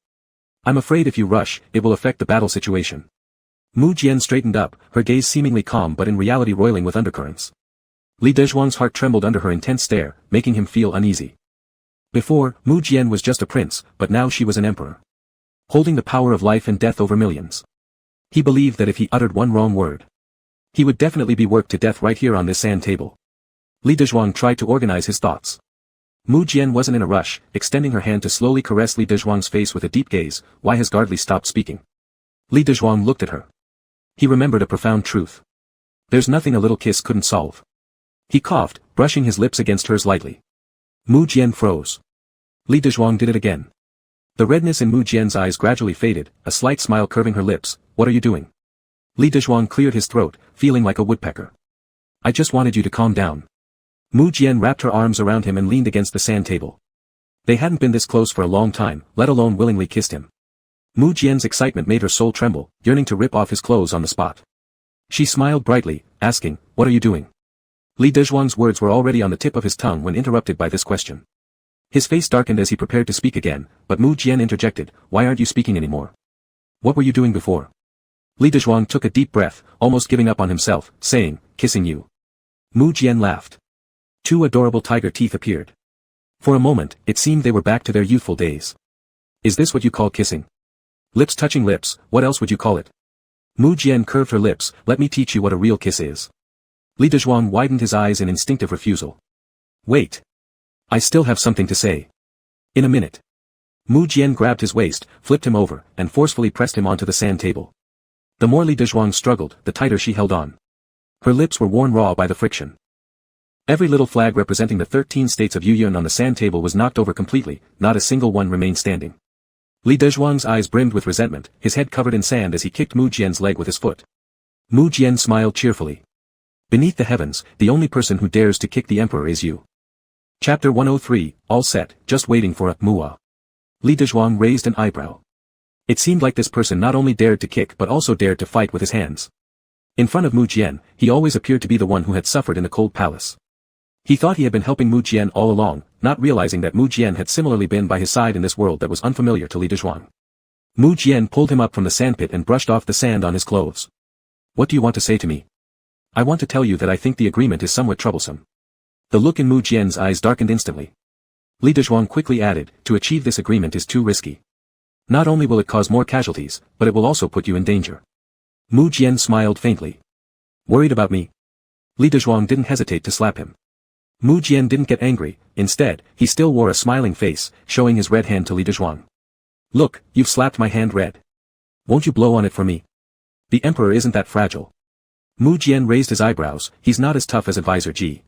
I'm afraid if you rush, it will affect the battle situation. Mu Jian straightened up, her gaze seemingly calm but in reality roiling with undercurrents. Li Dezhuang's heart trembled under her intense stare, making him feel uneasy. Before, Mu Jian was just a prince, but now she was an emperor, holding the power of life and death over millions. He believed that if he uttered one wrong word, he would definitely be worked to death right here on this sand table. Li Dezhuang tried to organize his thoughts. Mu Jian wasn't in a rush, extending her hand to slowly caress Li Dezhuang's face with a deep gaze. Why has Gardley stopped speaking? Li Dezhuang looked at her. He remembered a profound truth. There's nothing a little kiss couldn't solve. He coughed, brushing his lips against hers lightly. Mu Jian froze. Li Dezhuang did it again. The redness in Mu Jian's eyes gradually faded, a slight smile curving her lips. What are you doing? Li Dezhuang cleared his throat, feeling like a woodpecker. I just wanted you to calm down. Mu Jian wrapped her arms around him and leaned against the sand table. They hadn't been this close for a long time, let alone willingly kissed him. Mu Jian's excitement made her soul tremble, yearning to rip off his clothes on the spot. She smiled brightly, asking, what are you doing? Li Dezhuang's words were already on the tip of his tongue when interrupted by this question. His face darkened as he prepared to speak again, but Mu Jian interjected, why aren't you speaking anymore? What were you doing before? Li Dezhuang took a deep breath, almost giving up on himself, saying, kissing you. Mu Jian laughed. Two adorable tiger teeth appeared. For a moment, it seemed they were back to their youthful days. Is this what you call kissing? Lips touching lips, what else would you call it? Mu Jian curved her lips, let me teach you what a real kiss is. Li Dezhuang widened his eyes in instinctive refusal. Wait. I still have something to say. In a minute. Mu Jian grabbed his waist, flipped him over, and forcefully pressed him onto the sand table. The more Li Dezhuang struggled, the tighter she held on. Her lips were worn raw by the friction. Every little flag representing the 13 states of Yuyun on the sand table was knocked over completely, not a single one remained standing. Li Dezhuang's eyes brimmed with resentment, his head covered in sand as he kicked Mu Jian's leg with his foot. Mu Jian smiled cheerfully. Beneath the heavens, the only person who dares to kick the emperor is you. Chapter 103, all set, just waiting for a Mua. Li Dezhuang raised an eyebrow. It seemed like this person not only dared to kick but also dared to fight with his hands. In front of Mu Jian, he always appeared to be the one who had suffered in the cold palace. He thought he had been helping Mu Jian all along, not realizing that Mu Jian had similarly been by his side in this world that was unfamiliar to Li Dezhuang. Mu Jian pulled him up from the sandpit and brushed off the sand on his clothes. What do you want to say to me? I want to tell you that I think the agreement is somewhat troublesome. The look in Mu Jian's eyes darkened instantly. Li Dezhuang quickly added, to achieve this agreement is too risky. Not only will it cause more casualties, but it will also put you in danger. Mu Jian smiled faintly. Worried about me? Li Dezhuang didn't hesitate to slap him. Mu Jian didn't get angry, instead, he still wore a smiling face, showing his red hand to Li Dezhuang. Look, you've slapped my hand red. Won't you blow on it for me? The emperor isn't that fragile. Mu Jian raised his eyebrows, he's not as tough as Advisor Ji.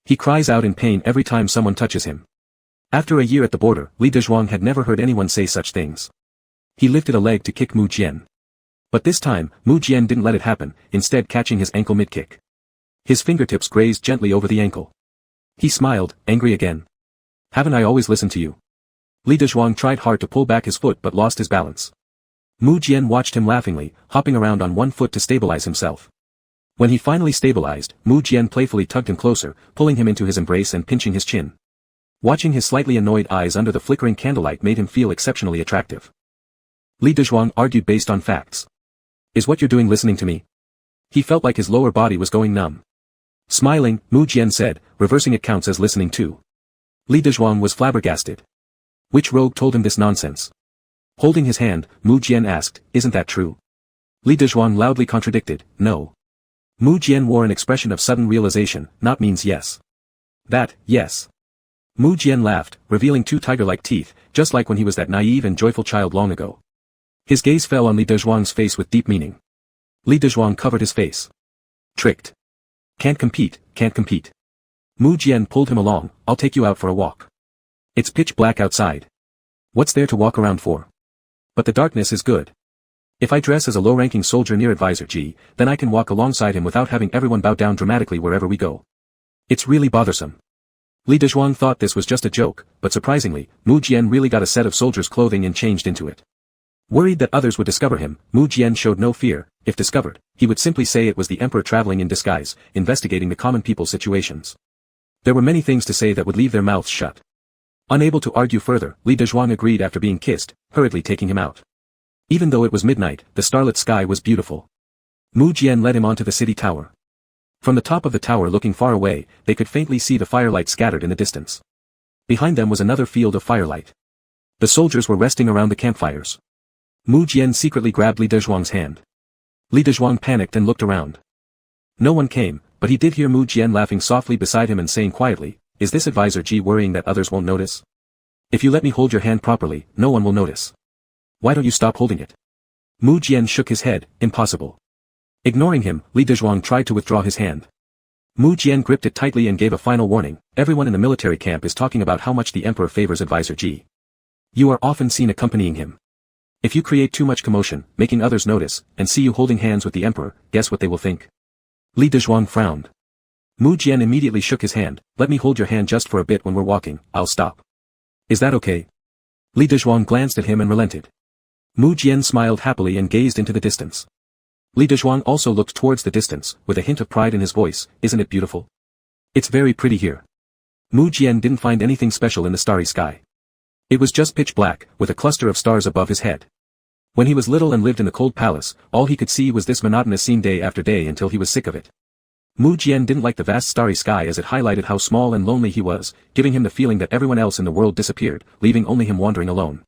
He cries out in pain every time someone touches him. After a year at the border, Li Dezhuang had never heard anyone say such things. He lifted a leg to kick Mu Jian. But this time, Mu Jian didn't let it happen, instead catching his ankle mid-kick. His fingertips grazed gently over the ankle. He smiled, angry again. Haven't I always listened to you? Li Dezhuang tried hard to pull back his foot but lost his balance. Mu Jian watched him laughingly, hopping around on one foot to stabilize himself. When he finally stabilized, Mu Jian playfully tugged him closer, pulling him into his embrace and pinching his chin. Watching his slightly annoyed eyes under the flickering candlelight made him feel exceptionally attractive. Li Dezhuang argued based on facts. Is what you're doing listening to me? He felt like his lower body was going numb. Smiling, Mu Jian said, reversing it counts as listening too. Li Dezhuang was flabbergasted. Which rogue told him this nonsense? Holding his hand, Mu Jian asked, isn't that true? Li Dezhuang loudly contradicted, no. Mu Jian wore an expression of sudden realization, not means yes. That, yes. Mu Jian laughed, revealing two tiger-like teeth, just like when he was that naive and joyful child long ago. His gaze fell on Li Dezhuang's face with deep meaning. Li Dezhuang covered his face. Tricked. Can't compete, can't compete. Mu Jian pulled him along, I'll take you out for a walk. It's pitch black outside. What's there to walk around for? But the darkness is good. If I dress as a low-ranking soldier near Advisor Ji, then I can walk alongside him without having everyone bow down dramatically wherever we go. It's really bothersome. Li Dezhuang thought this was just a joke, but surprisingly, Mu Jian really got a set of soldier's clothing and changed into it. Worried that others would discover him, Mu Jian showed no fear. If discovered, he would simply say it was the emperor traveling in disguise, investigating the common people's situations. There were many things to say that would leave their mouths shut. Unable to argue further, Li Dezhuang agreed after being kissed, hurriedly taking him out. Even though it was midnight, the starlit sky was beautiful. Mu Jian led him onto the city tower. From the top of the tower looking far away, they could faintly see the firelight scattered in the distance. Behind them was another field of firelight. The soldiers were resting around the campfires. Mu Jian secretly grabbed Li Dezhuang's hand. Li Dezhuang panicked and looked around. No one came, but he did hear Mu Jian laughing softly beside him and saying quietly, "Is this advisor Ji worrying that others won't notice? If you let me hold your hand properly, no one will notice. Why don't you stop holding it?" Mu Jian shook his head, "Impossible." Ignoring him, Li Dezhuang tried to withdraw his hand. Mu Jian gripped it tightly and gave a final warning, "Everyone in the military camp is talking about how much the emperor favors advisor Ji. You are often seen accompanying him. If you create too much commotion, making others notice, and see you holding hands with the emperor, guess what they will think?" Li Dezhuang frowned. Mu Jian immediately shook his hand, "Let me hold your hand just for a bit when we're walking, I'll stop. Is that okay?" Li Dezhuang glanced at him and relented. Mu Jian smiled happily and gazed into the distance. Li Dezhuang also looked towards the distance, with a hint of pride in his voice, "Isn't it beautiful? It's very pretty here." Mu Jian didn't find anything special in the starry sky. It was just pitch black, with a cluster of stars above his head. When he was little and lived in the cold palace, all he could see was this monotonous scene day after day until he was sick of it. Mu Jian didn't like the vast starry sky as it highlighted how small and lonely he was, giving him the feeling that everyone else in the world disappeared, leaving only him wandering alone.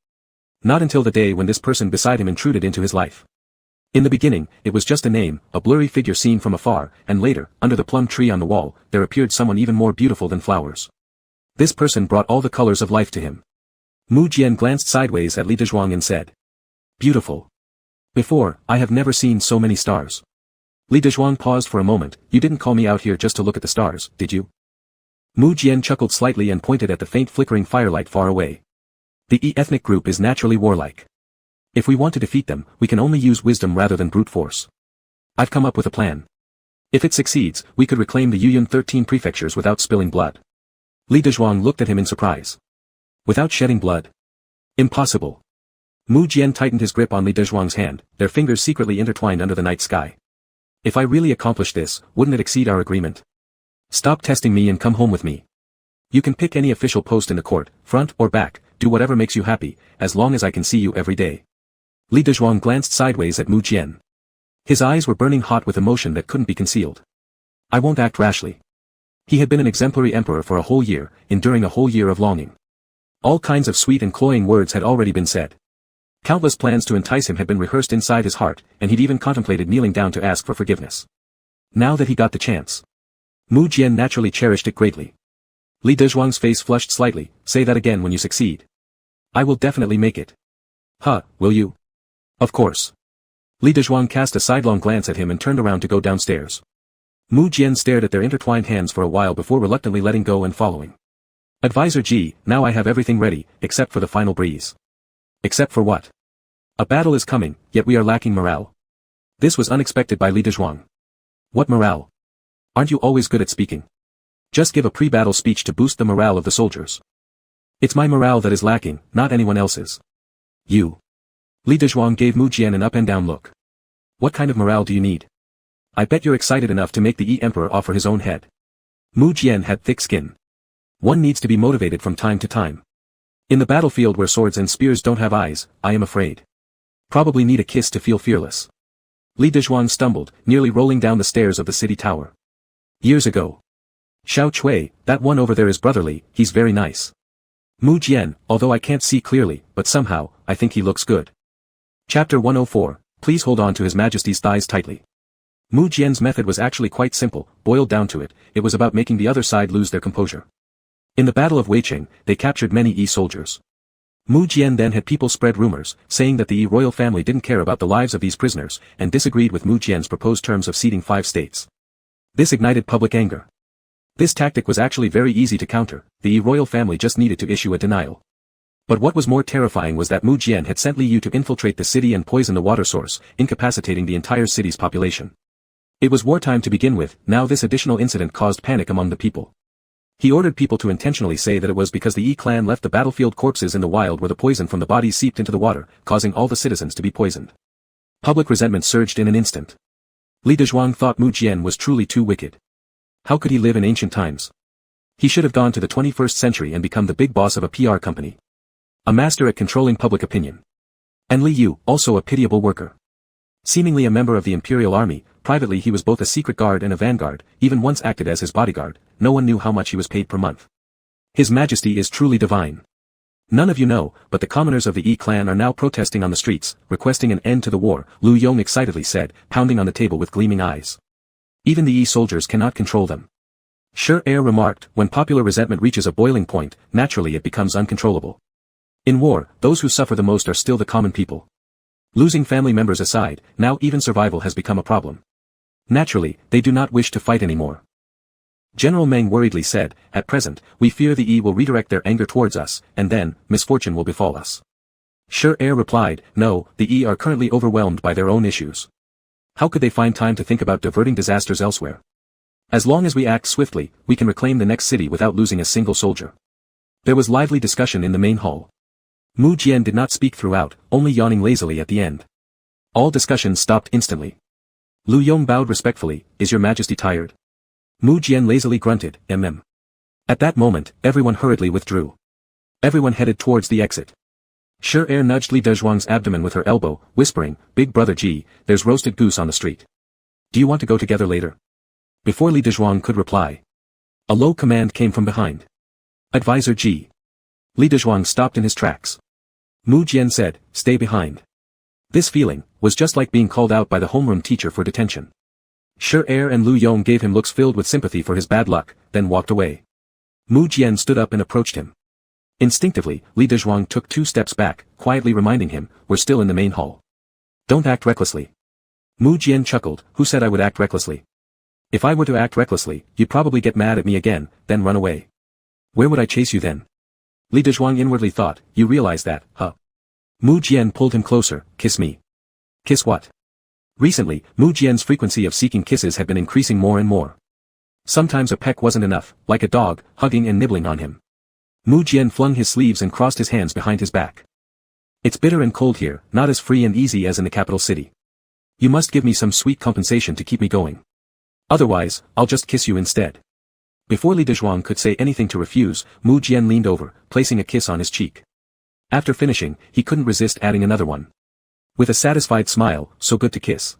Not until the day when this person beside him intruded into his life. In the beginning, it was just a name, a blurry figure seen from afar, and later, under the plum tree on the wall, there appeared someone even more beautiful than flowers. This person brought all the colors of life to him. Mu Jian glanced sideways at Li Dezhuang and said, "Beautiful. Before, I have never seen so many stars." Li Dezhuang paused for a moment, "You didn't call me out here just to look at the stars, did you?" Mu Jian chuckled slightly and pointed at the faint flickering firelight far away. "The E ethnic group is naturally warlike. If we want to defeat them, we can only use wisdom rather than brute force. I've come up with a plan. If it succeeds, we could reclaim the Yuyun 13 prefectures without spilling blood." Li Dezhuang looked at him in surprise. "Without shedding blood? Impossible." Mu Jian tightened his grip on Li Dezhuang's hand, their fingers secretly intertwined under the night sky. "If I really accomplish this, wouldn't it exceed our agreement? Stop testing me and come home with me. You can pick any official post in the court, front or back, do whatever makes you happy, as long as I can see you every day." Li Dezhuang glanced sideways at Mu Jian. His eyes were burning hot with emotion that couldn't be concealed. "I won't act rashly." He had been an exemplary emperor for a whole year, enduring a whole year of longing. All kinds of sweet and cloying words had already been said. Countless plans to entice him had been rehearsed inside his heart, and he'd even contemplated kneeling down to ask for forgiveness. Now that he got the chance, Mu Jian naturally cherished it greatly. Li Dezhuang's face flushed slightly, "Say that again when you succeed." "I will definitely make it." "Huh, will you?" "Of course." Li Dezhuang cast a sidelong glance at him and turned around to go downstairs. Mu Jian stared at their intertwined hands for a while before reluctantly letting go and following. "Advisor Ji, now I have everything ready, except for the final breeze." "Except for what?" "A battle is coming, yet we are lacking morale." This was unexpected by Li Dezhuang. "What morale? Aren't you always good at speaking? Just give a pre-battle speech to boost the morale of the soldiers." "It's my morale that is lacking, not anyone else's." "You." Li Dezhuang gave Mu Jian an up-and-down look. "What kind of morale do you need? I bet you're excited enough to make the E-Emperor offer his own head." Mu Jian had thick skin. "One needs to be motivated from time to time. In the battlefield where swords and spears don't have eyes, I am afraid. Probably need a kiss to feel fearless." Li Dezhuang stumbled, nearly rolling down the stairs of the city tower. "Years ago. Xiao Cui, that one over there is brotherly, he's very nice. Mu Jian, although I can't see clearly, but somehow, I think he looks good." Chapter 104, Please hold on to His Majesty's thighs tightly. Mu Jian's method was actually quite simple, boiled down to it was about making the other side lose their composure. In the Battle of Weiqing, they captured many E soldiers. Mu Jian then had people spread rumors, saying that the Yi royal family didn't care about the lives of these prisoners, and disagreed with Mu Jian's proposed terms of ceding 5 states. This ignited public anger. This tactic was actually very easy to counter, the Yi royal family just needed to issue a denial. But what was more terrifying was that Mu Jian had sent Li Yu to infiltrate the city and poison the water source, incapacitating the entire city's population. It was wartime to begin with, now this additional incident caused panic among the people. He ordered people to intentionally say that it was because the Yi clan left the battlefield corpses in the wild where the poison from the bodies seeped into the water, causing all the citizens to be poisoned. Public resentment surged in an instant. Li Dezhuang thought Mu Jian was truly too wicked. How could he live in ancient times? He should have gone to the 21st century and become the big boss of a PR company. A master at controlling public opinion. And Li Yu, also a pitiable worker. Seemingly a member of the Imperial Army, privately he was both a secret guard and a vanguard, even once acted as his bodyguard, no one knew how much he was paid per month. His Majesty is truly divine. None of you know, but the commoners of the Yi clan are now protesting on the streets, requesting an end to the war, Lu Yong excitedly said, pounding on the table with gleaming eyes. Even the Yi soldiers cannot control them. Shi Er remarked, when popular resentment reaches a boiling point, naturally it becomes uncontrollable. In war, those who suffer the most are still the common people. Losing family members aside, now even survival has become a problem. Naturally, they do not wish to fight anymore. General Meng worriedly said, at present, we fear the Yi will redirect their anger towards us, and then, misfortune will befall us. Shi Er replied, no, the Yi are currently overwhelmed by their own issues. How could they find time to think about diverting disasters elsewhere? As long as we act swiftly, we can reclaim the next city without losing a single soldier. There was lively discussion in the main hall. Mu Jian did not speak throughout, only yawning lazily at the end. All discussion stopped instantly. Lu Yong bowed respectfully, is your Majesty tired? Mu Jian lazily grunted, At that moment, everyone hurriedly withdrew. Everyone headed towards the exit. Shi Er nudged Li Dezhuang's abdomen with her elbow, whispering, Big brother Ji, there's roasted goose on the street. Do you want to go together later? Before Li Dezhuang could reply, a low command came from behind. Advisor Ji. Li Dezhuang stopped in his tracks. Mu Jian said, stay behind. This feeling was just like being called out by the homeroom teacher for detention. Shi Er and Lu Yong gave him looks filled with sympathy for his bad luck, then walked away. Mu Jian stood up and approached him. Instinctively, Li Dezhuang took 2 steps back, quietly reminding him, we're still in the main hall. Don't act recklessly. Mu Jian chuckled, who said I would act recklessly? If I were to act recklessly, you'd probably get mad at me again, then run away. Where would I chase you then? Li Dezhuang inwardly thought, you realize that, huh? Mu Jian pulled him closer, kiss me. Kiss what? Recently, Mu Jian's frequency of seeking kisses had been increasing more and more. Sometimes a peck wasn't enough, like a dog, hugging and nibbling on him. Mu Jian flung his sleeves and crossed his hands behind his back. It's bitter and cold here, not as free and easy as in the capital city. You must give me some sweet compensation to keep me going. Otherwise, I'll just kiss you instead. Before Li Dezhuang could say anything to refuse, Mu Jian leaned over, placing a kiss on his cheek. After finishing, he couldn't resist adding another one. With a satisfied smile, so good to kiss.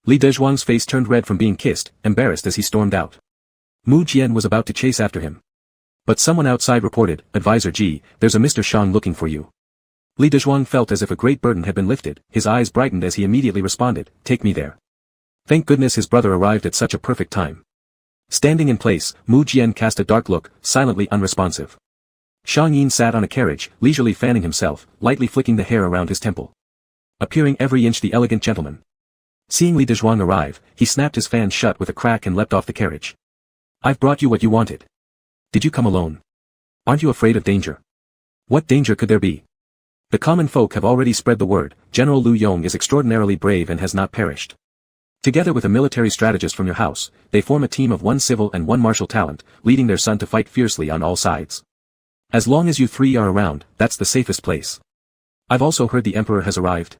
Li Dezhuang's face turned red from being kissed, embarrassed as he stormed out. Mu Jian was about to chase after him. But someone outside reported, Advisor Ji, there's a Mr. Shang looking for you. Li Dezhuang felt as if a great burden had been lifted, his eyes brightened as he immediately responded, take me there. Thank goodness his brother arrived at such a perfect time. Standing in place, Mu Jian cast a dark look, silently unresponsive. Shang Yin sat on a carriage, leisurely fanning himself, lightly flicking the hair around his temple. Appearing every inch the elegant gentleman. Seeing Li Dezhuang arrive, he snapped his fan shut with a crack and leapt off the carriage. I've brought you what you wanted. Did you come alone? Aren't you afraid of danger? What danger could there be? The common folk have already spread the word, General Lu Yong is extraordinarily brave and has not perished. Together with a military strategist from your house, they form a team of 1 civil and 1 martial talent, leading their son to fight fiercely on all sides. As long as you 3 are around, that's the safest place. I've also heard the Emperor has arrived.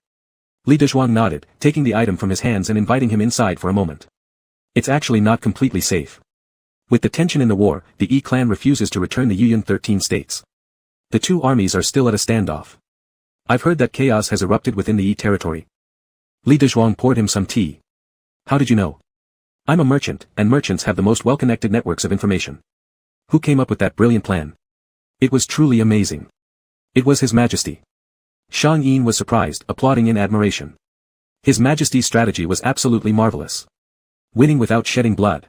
Li Dezhuang nodded, taking the item from his hands and inviting him inside for a moment. It's actually not completely safe. With the tension in the war, the Yi clan refuses to return the Yuyuan 13 states. The 2 armies are still at a standoff. I've heard that chaos has erupted within the Yi territory. Li Dezhuang poured him some tea. How did you know? I'm a merchant, and merchants have the most well-connected networks of information. Who came up with that brilliant plan? It was truly amazing. It was His Majesty. Shang Yin was surprised, applauding in admiration. His Majesty's strategy was absolutely marvelous. Winning without shedding blood.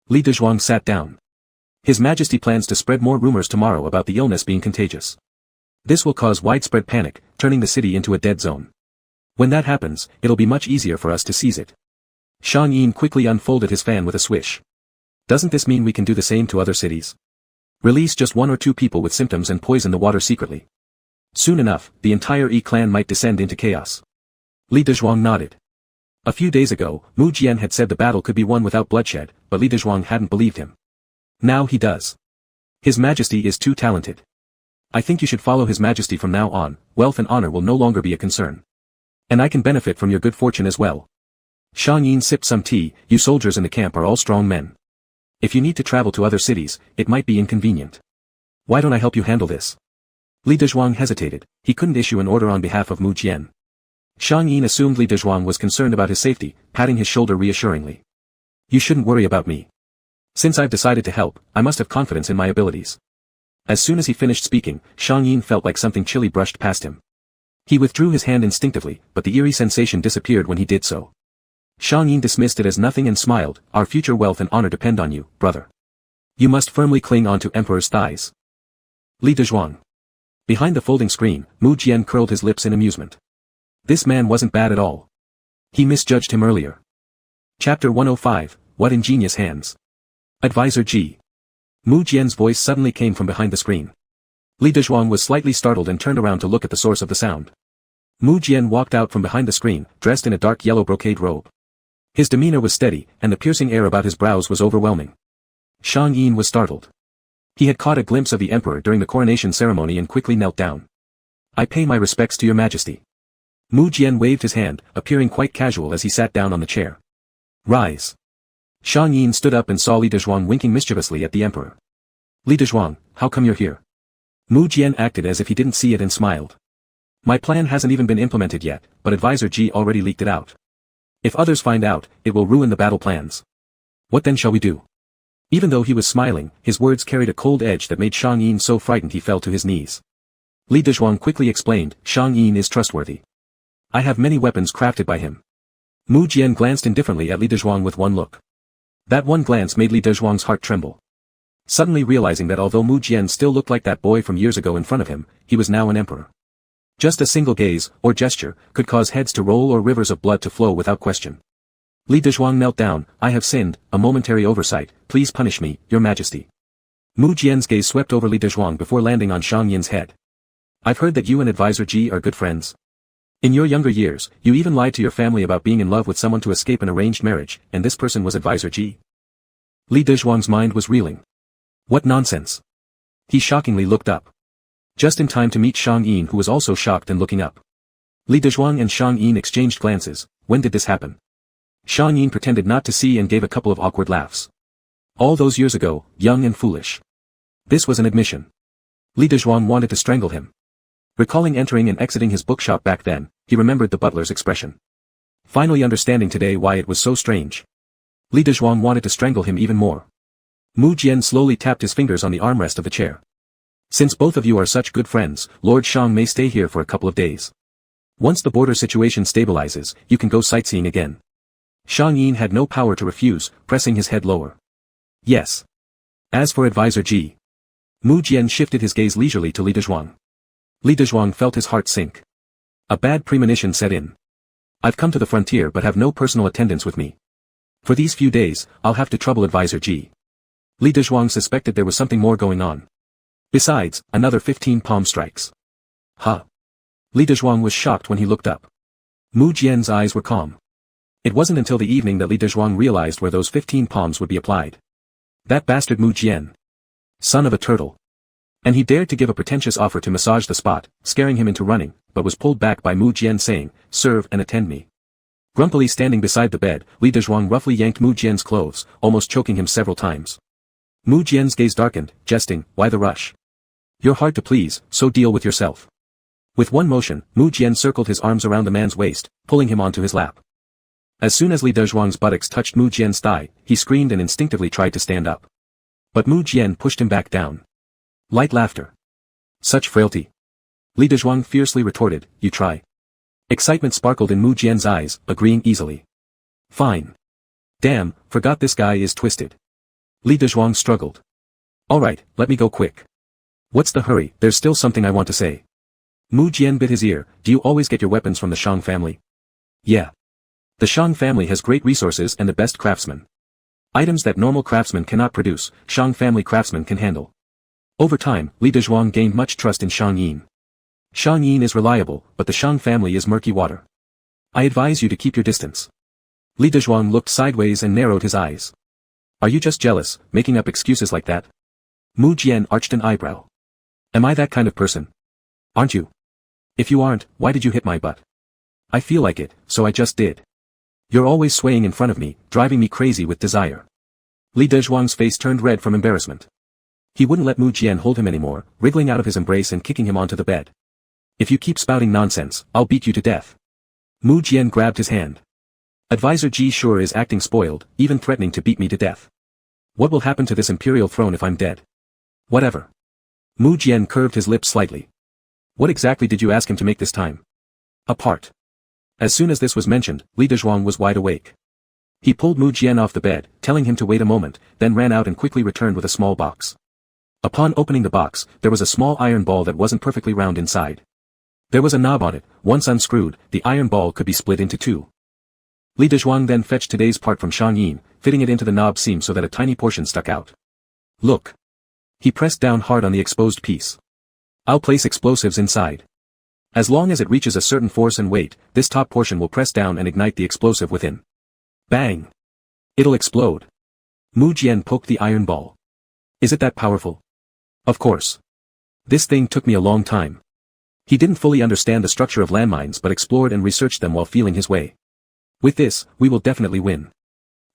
Li Dezhuang sat down. His Majesty plans to spread more rumors tomorrow about the illness being contagious. This will cause widespread panic, turning the city into a dead zone. When that happens, it'll be much easier for us to seize it. Shang Yin quickly unfolded his fan with a swish. Doesn't this mean we can do the same to other cities? Release just 1 or 2 people with symptoms and poison the water secretly. Soon enough, the entire Yi clan might descend into chaos. Li Dezhuang nodded. A few days ago, Mu Jian had said the battle could be won without bloodshed, but Li Dezhuang hadn't believed him. Now he does. His Majesty is too talented. I think you should follow His Majesty from now on, wealth and honor will no longer be a concern. And I can benefit from your good fortune as well. Shang Yin sipped some tea, you soldiers in the camp are all strong men. If you need to travel to other cities, it might be inconvenient. Why don't I help you handle this? Li Dezhuang hesitated. He couldn't issue an order on behalf of Mu Jian. Shang Yin assumed Li Dezhuang was concerned about his safety, patting his shoulder reassuringly. You shouldn't worry about me. Since I've decided to help, I must have confidence in my abilities. As soon as he finished speaking, Shang Yin felt like something chilly brushed past him. He withdrew his hand instinctively, but the eerie sensation disappeared when he did so. Shang Yin dismissed it as nothing and smiled. Our future wealth and honor depend on you, brother. You must firmly cling on to Emperor's thighs. Li Dezhuang. Behind the folding screen, Mu Jian curled his lips in amusement. This man wasn't bad at all. He misjudged him earlier. Chapter 105, What Ingenious Hands. Advisor G. Mu Jian's voice suddenly came from behind the screen. Li Dezhuang was slightly startled and turned around to look at the source of the sound. Mu Jian walked out from behind the screen, dressed in a dark yellow brocade robe. His demeanor was steady, and the piercing air about his brows was overwhelming. Shang Yin was startled. He had caught a glimpse of the emperor during the coronation ceremony and quickly knelt down. I pay my respects to your majesty. Mu Jian waved his hand, appearing quite casual as he sat down on the chair. Rise. Shang Yin stood up and saw Li Dezhuang winking mischievously at the emperor. Li Dezhuang, how come you're here? Mu Jian acted as if he didn't see it and smiled. My plan hasn't even been implemented yet, but Advisor G already leaked it out. If others find out, it will ruin the battle plans. What then shall we do? Even though he was smiling, his words carried a cold edge that made Shang Yin so frightened he fell to his knees. Li Dezhuang quickly explained, Shang Yin is trustworthy. I have many weapons crafted by him. Mu Jian glanced indifferently at Li Dezhuang with one look. That one glance made Li Dezhuang's heart tremble. Suddenly realizing that although Mu Jian still looked like that boy from years ago in front of him, he was now an emperor. Just a single gaze, or gesture, could cause heads to roll or rivers of blood to flow without question. Li Dezhuang knelt down. I have sinned, a momentary oversight, please punish me, your majesty. Mu Jian's gaze swept over Li Dezhuang before landing on Shang Yin's head. I've heard that you and Advisor G are good friends. In your younger years, you even lied to your family about being in love with someone to escape an arranged marriage, and this person was Advisor G. Li Dezhuang's mind was reeling. What nonsense. He shockingly looked up. Just in time to meet Shang Yin, who was also shocked and looking up. Li Dezhuang and Shang Yin exchanged glances. When did this happen? Shang Yin pretended not to see and gave a couple of awkward laughs. All those years ago, young and foolish. This was an admission. Li Dezhuang wanted to strangle him. Recalling entering and exiting his bookshop back then, he remembered the butler's expression. Finally understanding today why it was so strange. Li Dezhuang wanted to strangle him even more. Mu Jian slowly tapped his fingers on the armrest of the chair. Since both of you are such good friends, Lord Shang may stay here for a couple of days. Once the border situation stabilizes, you can go sightseeing again. Shang Yin had no power to refuse, pressing his head lower. Yes. As for Advisor G. Mu Jian shifted his gaze leisurely to Li Dezhuang. Li Dezhuang felt his heart sink. A bad premonition set in. I've come to the frontier but have no personal attendants with me. For these few days, I'll have to trouble Advisor G. Li Dezhuang suspected there was something more going on. Besides, another 15 palm strikes. Huh. Li Dezhuang was shocked when he looked up. Mu Jian's eyes were calm. It wasn't until the evening that Li Dezhuang realized where those 15 palms would be applied. That bastard Mu Jian. Son of a turtle. And he dared to give a pretentious offer to massage the spot, scaring him into running, but was pulled back by Mu Jian saying, serve and attend me. Grumpily standing beside the bed, Li Dezhuang roughly yanked Mu Jian's clothes, almost choking him several times. Mu Jian's gaze darkened, jesting, why the rush? You're hard to please, so deal with yourself. With one motion, Mu Jian circled his arms around the man's waist, pulling him onto his lap. As soon as Li Dezhuang's buttocks touched Mu Jian's thigh, he screamed and instinctively tried to stand up. But Mu Jian pushed him back down. Light laughter. Such frailty. Li Dezhuang fiercely retorted, you try. Excitement sparkled in Mu Jian's eyes, agreeing easily. Fine. Damn, forgot this guy is twisted. Li Dezhuang struggled. Alright, let me go quick. What's the hurry, there's still something I want to say. Mu Jian bit his ear, do you always get your weapons from the Shang family? Yeah. The Shang family has great resources and the best craftsmen. Items that normal craftsmen cannot produce, Shang family craftsmen can handle. Over time, Li Dezhuang gained much trust in Shang Yin. Shang Yin is reliable, but the Shang family is murky water. I advise you to keep your distance. Li Dezhuang looked sideways and narrowed his eyes. Are you just jealous, making up excuses like that? Mu Jian arched an eyebrow. Am I that kind of person? Aren't you? If you aren't, why did you hit my butt? I feel like it, so I just did. You're always swaying in front of me, driving me crazy with desire. Li Dezhuang's face turned red from embarrassment. He wouldn't let Mu Jian hold him anymore, wriggling out of his embrace and kicking him onto the bed. If you keep spouting nonsense, I'll beat you to death. Mu Jian grabbed his hand. Advisor Ji sure is acting spoiled, even threatening to beat me to death. What will happen to this imperial throne if I'm dead? Whatever. Mu Jian curved his lips slightly. What exactly did you ask him to make this time? Apart. As soon as this was mentioned, Li Dezhuang was wide awake. He pulled Mu Jian off the bed, telling him to wait a moment, then ran out and quickly returned with a small box. Upon opening the box, there was a small iron ball that wasn't perfectly round inside. There was a knob on it. Once unscrewed, the iron ball could be split into two. Li Dezhuang then fetched today's part from Shang Yin, fitting it into the knob seam so that a tiny portion stuck out. Look. He pressed down hard on the exposed piece. I'll place explosives inside. As long as it reaches a certain force and weight, this top portion will press down and ignite the explosive within. Bang! It'll explode. Mu Jian poked the iron ball. Is it that powerful? Of course. This thing took me a long time. He didn't fully understand the structure of landmines but explored and researched them while feeling his way. With this, we will definitely win.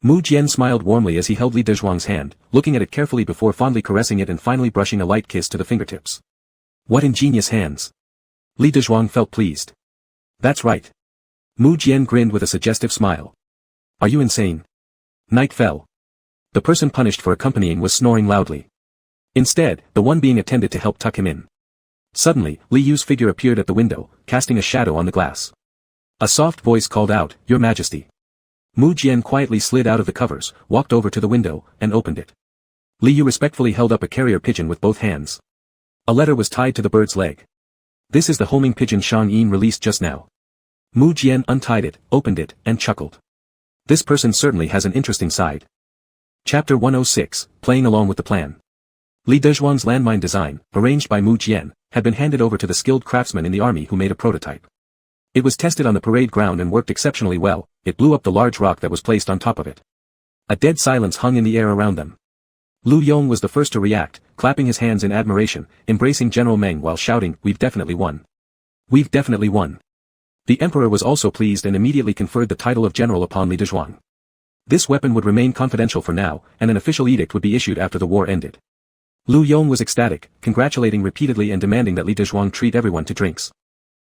Mu Jian smiled warmly as he held Li Dezhuang's hand, looking at it carefully before fondly caressing it and finally brushing a light kiss to the fingertips. What ingenious hands. Li Dezhuang felt pleased. That's right. Mu Jian grinned with a suggestive smile. Are you insane? Night fell. The person punished for accompanying was snoring loudly. Instead, the one being attended to help tuck him in. Suddenly, Li Yu's figure appeared at the window, casting a shadow on the glass. A soft voice called out, Your Majesty. Mu Jian quietly slid out of the covers, walked over to the window, and opened it. Li Yu respectfully held up a carrier pigeon with both hands. A letter was tied to the bird's leg. This is the homing pigeon Shang Yin released just now. Mu Jian untied it, opened it, and chuckled. This person certainly has an interesting side. Chapter 106, Playing Along with the Plan. Li Dezhuang's landmine design, arranged by Mu Jian, had been handed over to the skilled craftsman in the army who made a prototype. It was tested on the parade ground and worked exceptionally well. It blew up the large rock that was placed on top of it. A dead silence hung in the air around them. Lu Yong was the first to react, clapping his hands in admiration, embracing General Meng while shouting, We've definitely won. We've definitely won. The emperor was also pleased and immediately conferred the title of general upon Li Dezhuang. This weapon would remain confidential for now, and an official edict would be issued after the war ended. Lu Yong was ecstatic, congratulating repeatedly and demanding that Li Dezhuang treat everyone to drinks.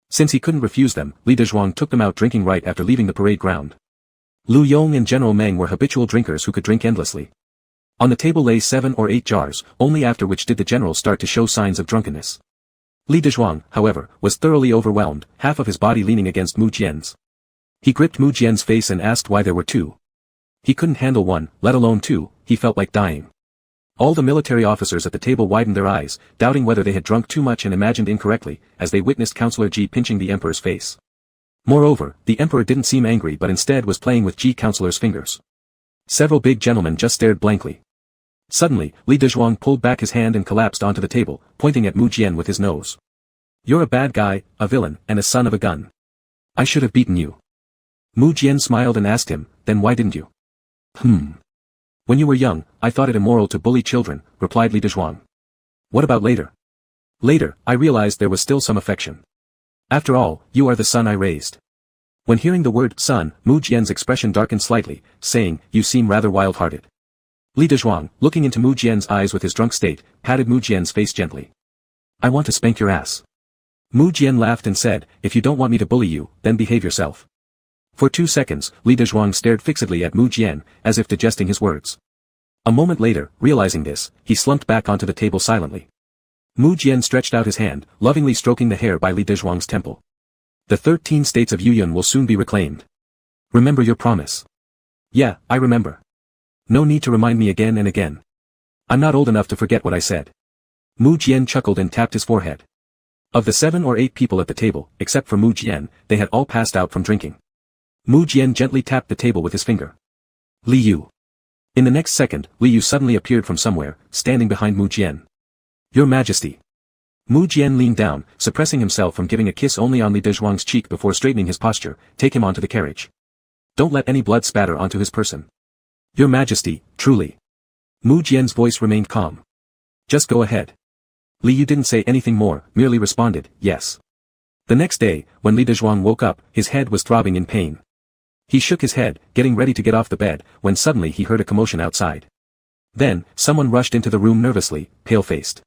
Since he couldn't refuse them, Li Dezhuang took them out drinking right after leaving the parade ground. Lu Yong and General Meng were habitual drinkers who could drink endlessly. On the table lay 7 or 8 jars, only after which did the general start to show signs of drunkenness. Li Dezhuang, however, was thoroughly overwhelmed, half of his body leaning against Mu Jian's. He gripped Mu Jian's face and asked why there were 2. He couldn't handle 1, let alone 2, he felt like dying. All the military officers at the table widened their eyes, doubting whether they had drunk too much and imagined incorrectly, as they witnessed Counselor Ji pinching the emperor's face. Moreover, the emperor didn't seem angry but instead was playing with Ji Counselor's fingers. Several big gentlemen just stared blankly. Suddenly, Li Dezhuang pulled back his hand and collapsed onto the table, pointing at Mu Jian with his nose. You're a bad guy, a villain, and a son of a gun. I should have beaten you. Mu Jian smiled and asked him, then why didn't you? When you were young, I thought it immoral to bully children, replied Li Dezhuang. What about later? Later, I realized there was still some affection. After all, you are the son I raised. When hearing the word son, Mu Jian's expression darkened slightly, saying, You seem rather wild-hearted. Li Dezhuang, looking into Mu Jian's eyes with his drunk state, patted Mu Jian's face gently. I want to spank your ass. Mu Jian laughed and said, If you don't want me to bully you, then behave yourself. For 2 seconds, Li Dezhuang stared fixedly at Mu Jian, as if digesting his words. A moment later, realizing this, he slumped back onto the table silently. Mu Jian stretched out his hand, lovingly stroking the hair by Li Dezhuang's temple. The 13 states of Yuyun will soon be reclaimed. Remember your promise. Yeah, I remember. No need to remind me again and again. I'm not old enough to forget what I said. Mu Jian chuckled and tapped his forehead. Of the 7 or 8 people at the table, except for Mu Jian, they had all passed out from drinking. Mu Jian gently tapped the table with his finger. Li Yu. In the next second, Li Yu suddenly appeared from somewhere, standing behind Mu Jian. Your Majesty. Mu Jian leaned down, suppressing himself from giving a kiss only on Li Dezhuang's cheek before straightening his posture. Take him onto the carriage. Don't let any blood spatter onto his person. Your Majesty, truly. Mu Jian's voice remained calm. Just go ahead. Li Yu didn't say anything more, merely responded, yes. The next day, when Li Dezhuang woke up, his head was throbbing in pain. He shook his head, getting ready to get off the bed, when suddenly he heard a commotion outside. Then, someone rushed into the room nervously, pale-faced.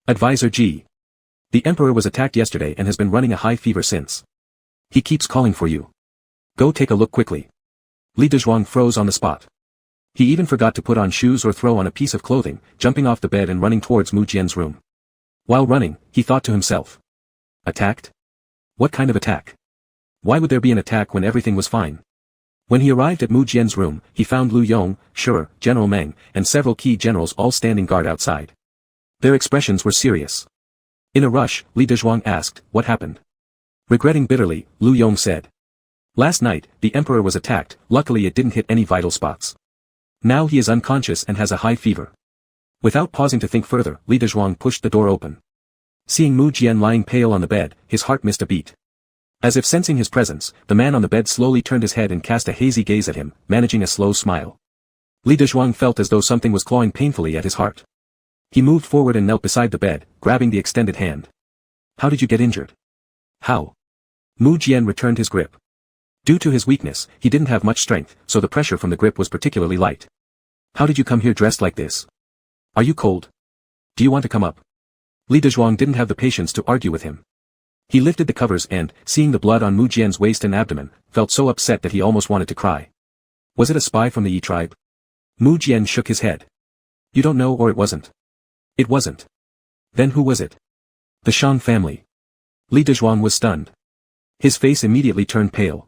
Advisor G. The Emperor was attacked yesterday and has been running a high fever since. He keeps calling for you. Go take a look quickly. Li Dezhuang froze on the spot. He even forgot to put on shoes or throw on a piece of clothing, jumping off the bed and running towards Mu Jian's room. While running, he thought to himself. Attacked? What kind of attack? Why would there be an attack when everything was fine? When he arrived at Mu Jian's room, he found Lu Yong, Shi, General Meng, and several key generals all standing guard outside. Their expressions were serious. In a rush, Li Dezhuang asked, what happened? Regretting bitterly, Lu Yong said. Last night, the Emperor was attacked, luckily it didn't hit any vital spots. Now he is unconscious and has a high fever. Without pausing to think further, Li Dezhuang pushed the door open. Seeing Mu Jian lying pale on the bed, his heart missed a beat. As if sensing his presence, the man on the bed slowly turned his head and cast a hazy gaze at him, managing a slow smile. Li Dezhuang felt as though something was clawing painfully at his heart. He moved forward and knelt beside the bed, grabbing the extended hand. How did you get injured? How? Mu Jian returned his grip. Due to his weakness, he didn't have much strength, so the pressure from the grip was particularly light. How did you come here dressed like this? Are you cold? Do you want to come up? Li Dezhuang didn't have the patience to argue with him. He lifted the covers and, seeing the blood on Mu Jian's waist and abdomen, felt so upset that he almost wanted to cry. Was it a spy from the Yi tribe? Mu Jian shook his head. You don't know or it wasn't? It wasn't. Then who was it? The Shang family. Li Dezhuang was stunned. His face immediately turned pale.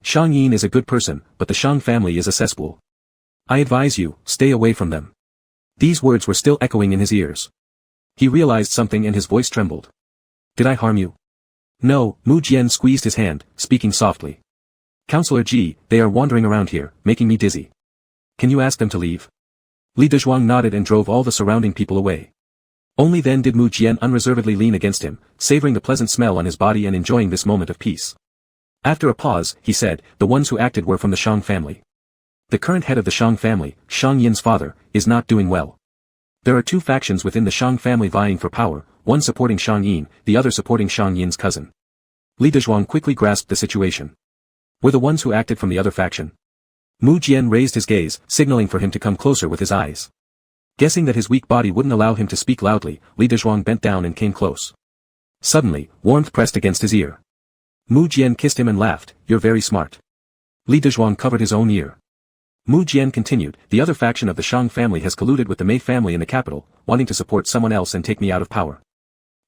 Shang Yin is a good person, but the Shang family is a cesspool. I advise you, stay away from them. These words were still echoing in his ears. He realized something and his voice trembled. Did I harm you? No, Mu Jian squeezed his hand, speaking softly. Counselor Ji, they are wandering around here, making me dizzy. Can you ask them to leave? Li Dezhuang nodded and drove all the surrounding people away. Only then did Mu Jian unreservedly lean against him, savoring the pleasant smell on his body and enjoying this moment of peace. After a pause, he said, the ones who acted were from the Shang family. The current head of the Shang family, Shang Yin's father, is not doing well. There are two factions within the Shang family vying for power, one supporting Shang Yin, the other supporting Shang Yin's cousin. Li Dezhuang quickly grasped the situation. Were the ones who acted from the other faction? Mu Jian raised his gaze, signaling for him to come closer with his eyes. Guessing that his weak body wouldn't allow him to speak loudly, Li Dezhuang bent down and came close. Suddenly, warmth pressed against his ear. Mu Jian kissed him and laughed, you're very smart. Li Dezhuang covered his own ear. Mu Jian continued, the other faction of the Shang family has colluded with the Mei family in the capital, wanting to support someone else and take me out of power.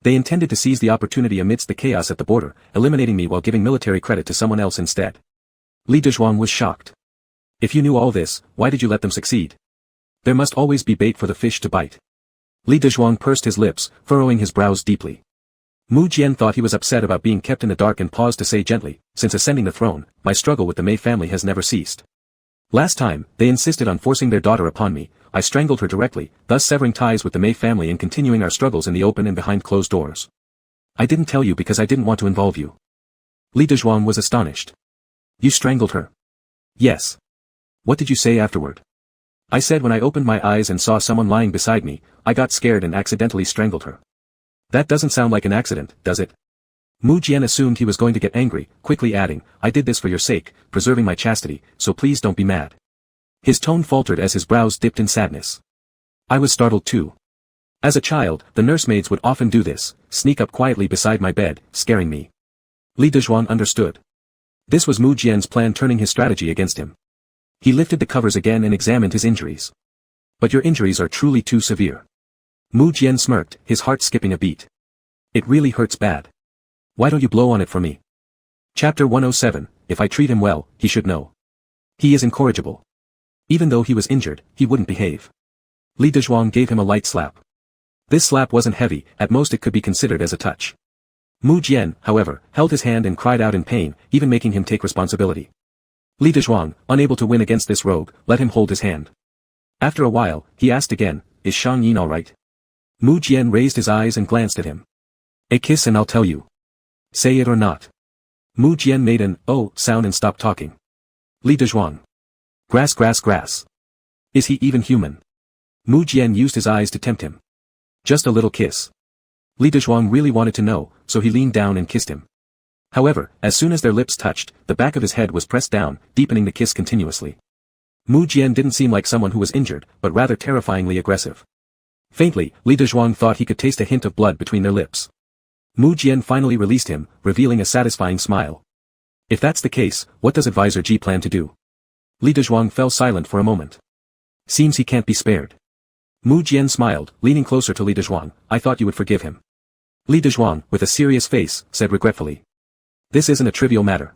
They intended to seize the opportunity amidst the chaos at the border, eliminating me while giving military credit to someone else instead. Li Dezhuang was shocked. If you knew all this, why did you let them succeed? There must always be bait for the fish to bite. Li Dezhuang pursed his lips, furrowing his brows deeply. Mu Jian thought he was upset about being kept in the dark and paused to say gently, since ascending the throne, my struggle with the Mei family has never ceased. Last time, they insisted on forcing their daughter upon me, I strangled her directly, thus severing ties with the Mei family and continuing our struggles in the open and behind closed doors. I didn't tell you because I didn't want to involve you. Li Dezhuang was astonished. You strangled her? Yes. What did you say afterward? I said when I opened my eyes and saw someone lying beside me, I got scared and accidentally strangled her. That doesn't sound like an accident, does it? Mu Jian assumed he was going to get angry, quickly adding, I did this for your sake, preserving my chastity, so please don't be mad. His tone faltered as his brows dipped in sadness. I was startled too. As a child, the nursemaids would often do this, sneak up quietly beside my bed, scaring me. Li Dezhuang understood. This was Mu Jian's plan, turning his strategy against him. He lifted the covers again and examined his injuries. But your injuries are truly too severe. Mu Jian smirked, his heart skipping a beat. It really hurts bad. Why don't you blow on it for me? Chapter 107, if I treat him well, he should know. He is incorrigible. Even though he was injured, he wouldn't behave. Li Dezhuang gave him a light slap. This slap wasn't heavy, at most it could be considered as a touch. Mu Jian, however, held his hand and cried out in pain, even making him take responsibility. Li Dezhuang, unable to win against this rogue, let him hold his hand. After a while, he asked again, is Shang Yin all right? Mu Jian raised his eyes and glanced at him. A kiss and I'll tell you. Say it or not. Mu Jian made an oh sound and stopped talking. Li Dezhuang. Grass. Is he even human? Mu Jian used his eyes to tempt him. Just a little kiss. Li Dezhuang really wanted to know, so he leaned down and kissed him. However, as soon as their lips touched, the back of his head was pressed down, deepening the kiss continuously. Mu Jian didn't seem like someone who was injured, but rather terrifyingly aggressive. Faintly, Li Dezhuang thought he could taste a hint of blood between their lips. Mu Jian finally released him, revealing a satisfying smile. If that's the case, what does Advisor Ji plan to do? Li Dezhuang fell silent for a moment. Seems he can't be spared. Mu Jian smiled, leaning closer to Li Dezhuang. I thought you would forgive him. Li Dezhuang, with a serious face, said regretfully. This isn't a trivial matter.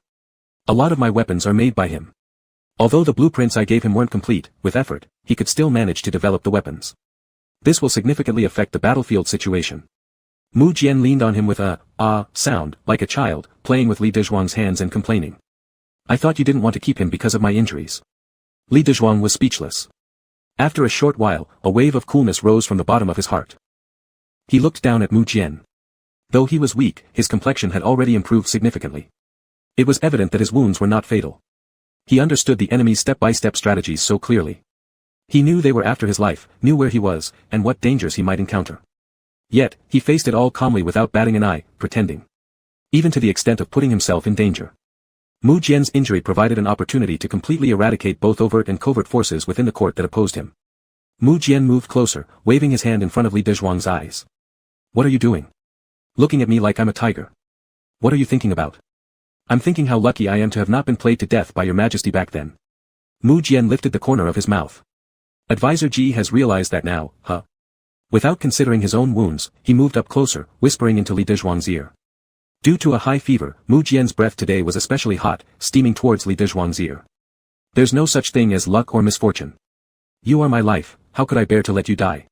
A lot of my weapons are made by him. Although the blueprints I gave him weren't complete, with effort, he could still manage to develop the weapons. This will significantly affect the battlefield situation. Mu Jian leaned on him with a sound, like a child, playing with Li Dezhuang's hands and complaining. I thought you didn't want to keep him because of my injuries. Li Dezhuang was speechless. After a short while, a wave of coolness rose from the bottom of his heart. He looked down at Mu Jian. Though he was weak, his complexion had already improved significantly. It was evident that his wounds were not fatal. He understood the enemy's step-by-step strategies so clearly. He knew they were after his life, knew where he was, and what dangers he might encounter. Yet, he faced it all calmly without batting an eye, pretending. Even to the extent of putting himself in danger. Mu Jian's injury provided an opportunity to completely eradicate both overt and covert forces within the court that opposed him. Mu Jian moved closer, waving his hand in front of Li Dezhuang's eyes. What are you doing? Looking at me like I'm a tiger. What are you thinking about? I'm thinking how lucky I am to have not been played to death by your majesty back then. Mu Jian lifted the corner of his mouth. Advisor Ji has realized that now, huh? Without considering his own wounds, he moved up closer, whispering into Li Dezhuang's ear. Due to a high fever, Mu Jian's breath today was especially hot, steaming towards Li Dezhuang's ear. There's no such thing as luck or misfortune. You are my life, how could I bear to let you die?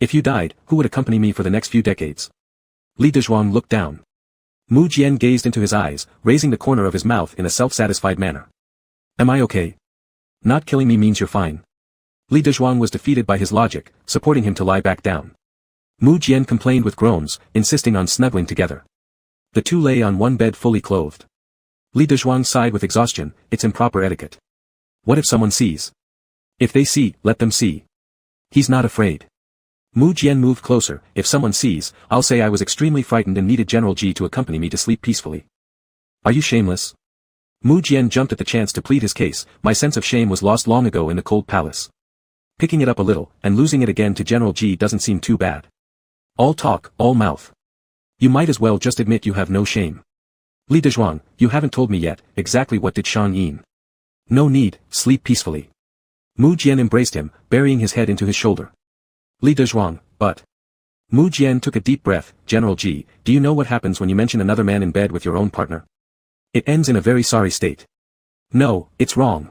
If you died, who would accompany me for the next few decades? Li Dezhuang looked down. Mu Jian gazed into his eyes, raising the corner of his mouth in a self-satisfied manner. Am I okay? Not killing me means you're fine. Li Dezhuang was defeated by his logic, supporting him to lie back down. Mu Jian complained with groans, insisting on snuggling together. The two lay on one bed fully clothed. Li Dezhuang sighed with exhaustion, it's improper etiquette. What if someone sees? If they see, let them see. He's not afraid. Mu Jian moved closer. If someone sees, I'll say I was extremely frightened and needed General Ji to accompany me to sleep peacefully. Are you shameless? Mu Jian jumped at the chance to plead his case. My sense of shame was lost long ago in the cold palace. Picking it up a little, and losing it again to General Ji doesn't seem too bad. All talk, all mouth. You might as well just admit you have no shame. Li Dezhuang, you haven't told me yet, exactly what did Shang Yin? No need, sleep peacefully. Mu Jian embraced him, burying his head into his shoulder. Li Dezhuang, but... Mu Jian took a deep breath. General Ji, do you know what happens when you mention another man in bed with your own partner? It ends in a very sorry state. No, it's wrong.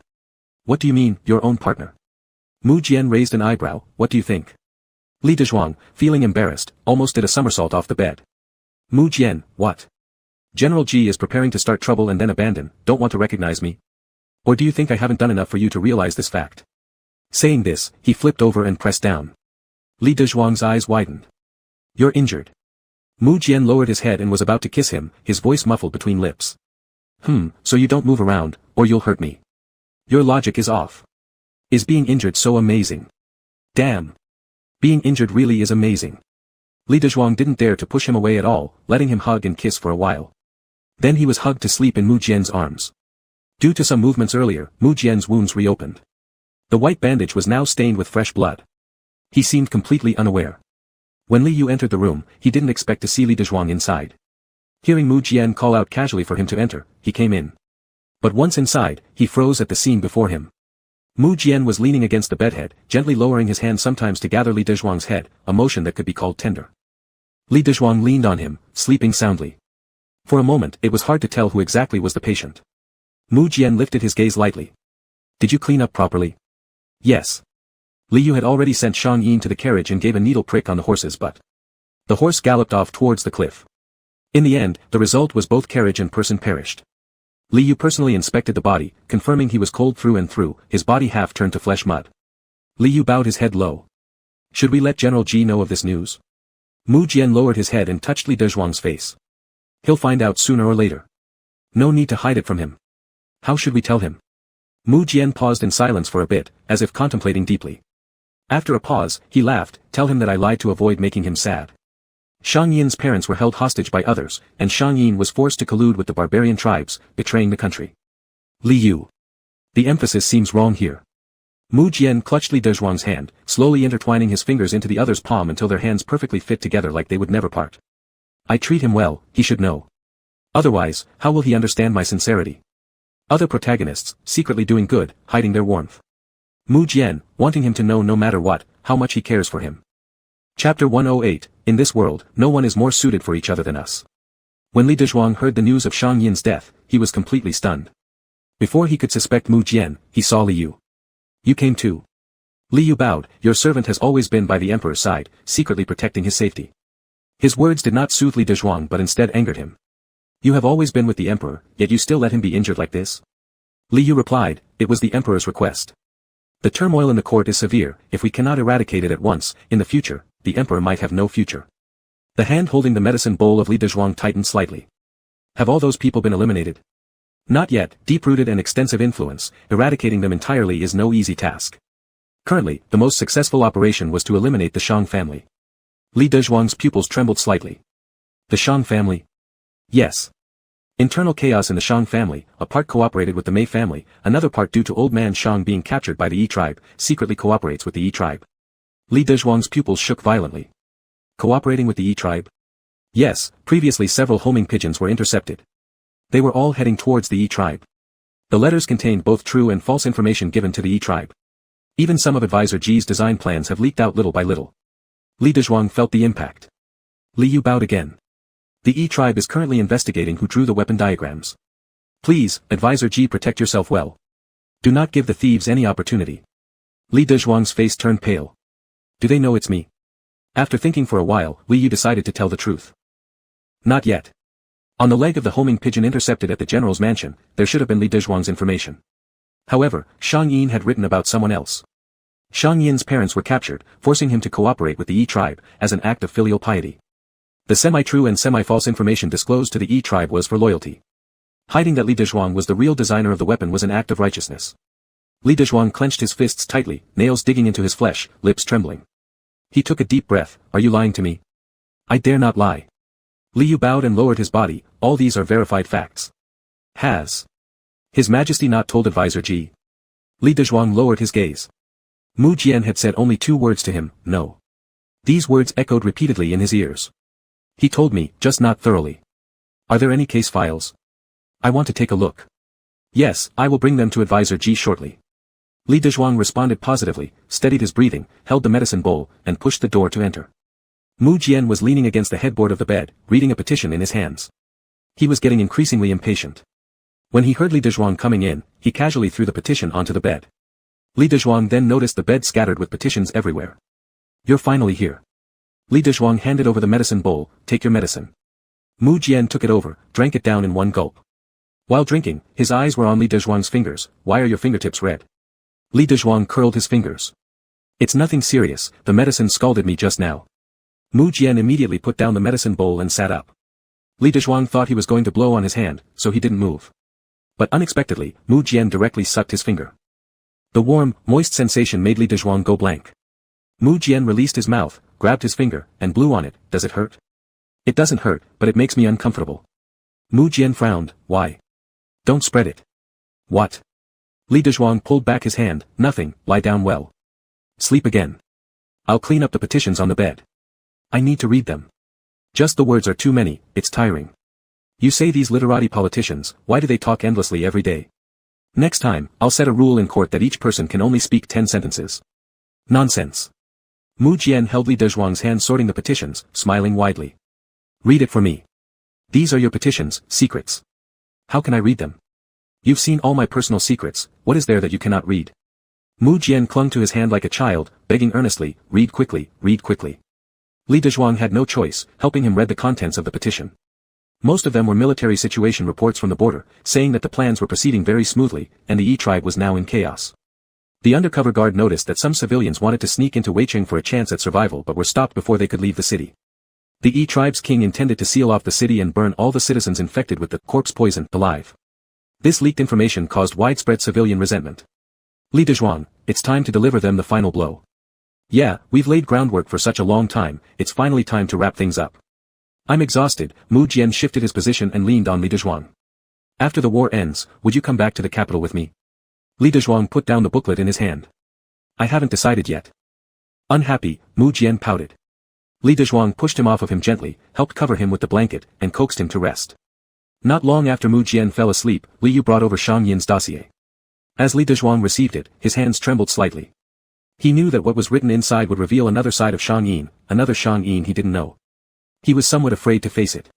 What do you mean, your own partner? Mu Jian raised an eyebrow. What do you think? Li Dezhuang, feeling embarrassed, almost did a somersault off the bed. Mu Jian, what? General Ji is preparing to start trouble and then abandon, don't want to recognize me? Or do you think I haven't done enough for you to realize this fact? Saying this, he flipped over and pressed down. Li Dezhuang's eyes widened. You're injured. Mu Jian lowered his head and was about to kiss him, his voice muffled between lips. So you don't move around, or you'll hurt me. Your logic is off. Is being injured so amazing? Damn. Being injured really is amazing. Li Dezhuang didn't dare to push him away at all, letting him hug and kiss for a while. Then he was hugged to sleep in Mu Jian's arms. Due to some movements earlier, Mu Jian's wounds reopened. The white bandage was now stained with fresh blood. He seemed completely unaware. When Li Yu entered the room, he didn't expect to see Li Dezhuang inside. Hearing Mu Jian call out casually for him to enter, he came in. But once inside, he froze at the scene before him. Mu Jian was leaning against the bedhead, gently lowering his hand sometimes to gather Li Dezhuang's head, a motion that could be called tender. Li Dezhuang leaned on him, sleeping soundly. For a moment it was hard to tell who exactly was the patient. Mu Jian lifted his gaze lightly. Did you clean up properly? Yes. Li Yu had already sent Shang Yin to the carriage and gave a needle prick on the horse's butt. The horse galloped off towards the cliff. In the end, the result was both carriage and person perished. Li Yu personally inspected the body, confirming he was cold through and through, his body half turned to flesh mud. Li Yu bowed his head low. Should we let General Ji know of this news? Mu Jian lowered his head and touched Li Dezhuang's face. He'll find out sooner or later. No need to hide it from him. How should we tell him? Mu Jian paused in silence for a bit, as if contemplating deeply. After a pause, he laughed. Tell him that I lied to avoid making him sad. Shang Yin's parents were held hostage by others, and Shang Yin was forced to collude with the barbarian tribes, betraying the country. Li Yu. The emphasis seems wrong here. Mu Jian clutched Li Dezhuang's hand, slowly intertwining his fingers into the other's palm until their hands perfectly fit together like they would never part. I treat him well, he should know. Otherwise, how will he understand my sincerity? Other protagonists, secretly doing good, hiding their warmth. Mu Jian, wanting him to know no matter what, how much he cares for him. Chapter 108, In this world, no one is more suited for each other than us. When Li Dezhuang heard the news of Shang Yin's death, he was completely stunned. Before he could suspect Mu Jian, he saw Li Yu. You came too. Li Yu bowed, your servant has always been by the emperor's side, secretly protecting his safety. His words did not soothe Li Dezhuang but instead angered him. You have always been with the emperor, yet you still let him be injured like this? Li Yu replied, it was the emperor's request. The turmoil in the court is severe, if we cannot eradicate it at once, in the future, the emperor might have no future. The hand holding the medicine bowl of Li Dezhuang tightened slightly. Have all those people been eliminated? Not yet, deep-rooted and extensive influence, eradicating them entirely is no easy task. Currently, the most successful operation was to eliminate the Shang family. Li Dezhuang's pupils trembled slightly. The Shang family? Yes. Internal chaos in the Shang family, a part cooperated with the Mei family, another part due to old man Shang being captured by the Yi tribe, secretly cooperates with the Yi tribe. Li Dezhuang's pupils shook violently. Cooperating with the Yi tribe? Yes, previously several homing pigeons were intercepted. They were all heading towards the Yi tribe. The letters contained both true and false information given to the Yi tribe. Even some of Advisor Ji's design plans have leaked out little by little. Li Dezhuang felt the impact. Li Yu bowed again. The Yi tribe is currently investigating who drew the weapon diagrams. Please, Advisor Ji, protect yourself well. Do not give the thieves any opportunity. Li Dezhuang's face turned pale. Do they know it's me? After thinking for a while, Li Yu decided to tell the truth. Not yet. On the leg of the homing pigeon intercepted at the general's mansion, there should have been Li Dezhuang's information. However, Shang Yin had written about someone else. Shang Yin's parents were captured, forcing him to cooperate with the Yi tribe, as an act of filial piety. The semi-true and semi-false information disclosed to the Yi tribe was for loyalty. Hiding that Li Dezhuang was the real designer of the weapon was an act of righteousness. Li Dezhuang clenched his fists tightly, nails digging into his flesh, lips trembling. He took a deep breath. Are you lying to me? I dare not lie. Li Yu bowed and lowered his body. All these are verified facts. Has His Majesty not told Advisor Ji? Li Dezhuang lowered his gaze. Mu Jian had said only 2 words to him, no. These words echoed repeatedly in his ears. He told me, just not thoroughly. Are there any case files? I want to take a look. Yes, I will bring them to Advisor Ji shortly. Li Dezhuang responded positively, steadied his breathing, held the medicine bowl, and pushed the door to enter. Mu Jian was leaning against the headboard of the bed, reading a petition in his hands. He was getting increasingly impatient. When he heard Li Dezhuang coming in, he casually threw the petition onto the bed. Li Dezhuang then noticed the bed scattered with petitions everywhere. You're finally here. Li Dezhuang handed over the medicine bowl. Take your medicine. Mu Jian took it over, drank it down in one gulp. While drinking, his eyes were on Li Dezhuang's fingers. Why are your fingertips red? Li Dezhuang curled his fingers. It's nothing serious, the medicine scalded me just now. Mu Jian immediately put down the medicine bowl and sat up. Li Dezhuang thought he was going to blow on his hand, so he didn't move. But unexpectedly, Mu Jian directly sucked his finger. The warm, moist sensation made Li Dezhuang go blank. Mu Jian released his mouth, grabbed his finger, and blew on it. Does it hurt? It doesn't hurt, but it makes me uncomfortable. Mu Jian frowned. Why? Don't spread it. What? Li Dezhuang pulled back his hand. Nothing, lie down well. Sleep again. I'll clean up the petitions on the bed. I need to read them. Just the words are too many, it's tiring. You say these literati politicians, why do they talk endlessly every day? Next time, I'll set a rule in court that each person can only speak 10 sentences. Nonsense. Mu Jian held Li Dezhuang's hand sorting the petitions, smiling widely. Read it for me. These are your petitions, secrets. How can I read them? You've seen all my personal secrets, what is there that you cannot read? Mu Jian clung to his hand like a child, begging earnestly, read quickly, read quickly. Li Dezhuang had no choice, helping him read the contents of the petition. Most of them were military situation reports from the border, saying that the plans were proceeding very smoothly, and the Yi tribe was now in chaos. The undercover guard noticed that some civilians wanted to sneak into Weiqing for a chance at survival but were stopped before they could leave the city. The Yi tribe's king intended to seal off the city and burn all the citizens infected with the corpse poison alive. This leaked information caused widespread civilian resentment. Li Dezhuang, it's time to deliver them the final blow. Yeah, we've laid groundwork for such a long time, it's finally time to wrap things up. I'm exhausted. Mu Jian shifted his position and leaned on Li Dezhuang. After the war ends, would you come back to the capital with me? Li Dezhuang put down the booklet in his hand. I haven't decided yet. Unhappy, Mu Jian pouted. Li Dezhuang pushed him off of him gently, helped cover him with the blanket, and coaxed him to rest. Not long after Mu Jian fell asleep, Li Yu brought over Shang Yin's dossier. As Li Dezhuang received it, his hands trembled slightly. He knew that what was written inside would reveal another side of Shang Yin, another Shang Yin he didn't know. He was somewhat afraid to face it.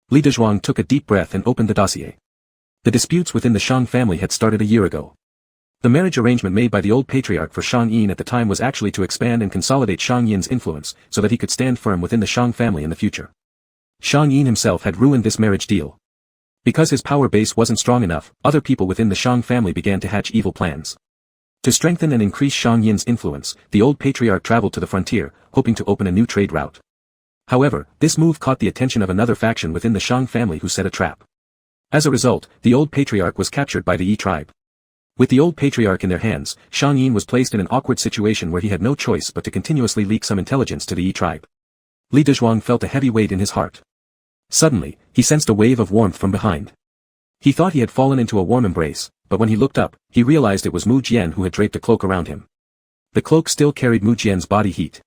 Li Dezhuang took a deep breath and opened the dossier. The disputes within the Shang family had started a year ago. The marriage arrangement made by the old patriarch for Shang Yin at the time was actually to expand and consolidate Shang Yin's influence, so that he could stand firm within the Shang family in the future. Shang Yin himself had ruined this marriage deal. Because his power base wasn't strong enough, other people within the Shang family began to hatch evil plans. To strengthen and increase Shang Yin's influence, the old patriarch traveled to the frontier, hoping to open a new trade route. However, this move caught the attention of another faction within the Shang family who set a trap. As a result, the old patriarch was captured by the Yi tribe. With the old patriarch in their hands, Shang Yin was placed in an awkward situation where he had no choice but to continuously leak some intelligence to the Yi tribe. Li Dezhuang felt a heavy weight in his heart. Suddenly, he sensed a wave of warmth from behind. He thought he had fallen into a warm embrace, but when he looked up, he realized it was Mu Jian who had draped a cloak around him. The cloak still carried Mu Jian's body heat.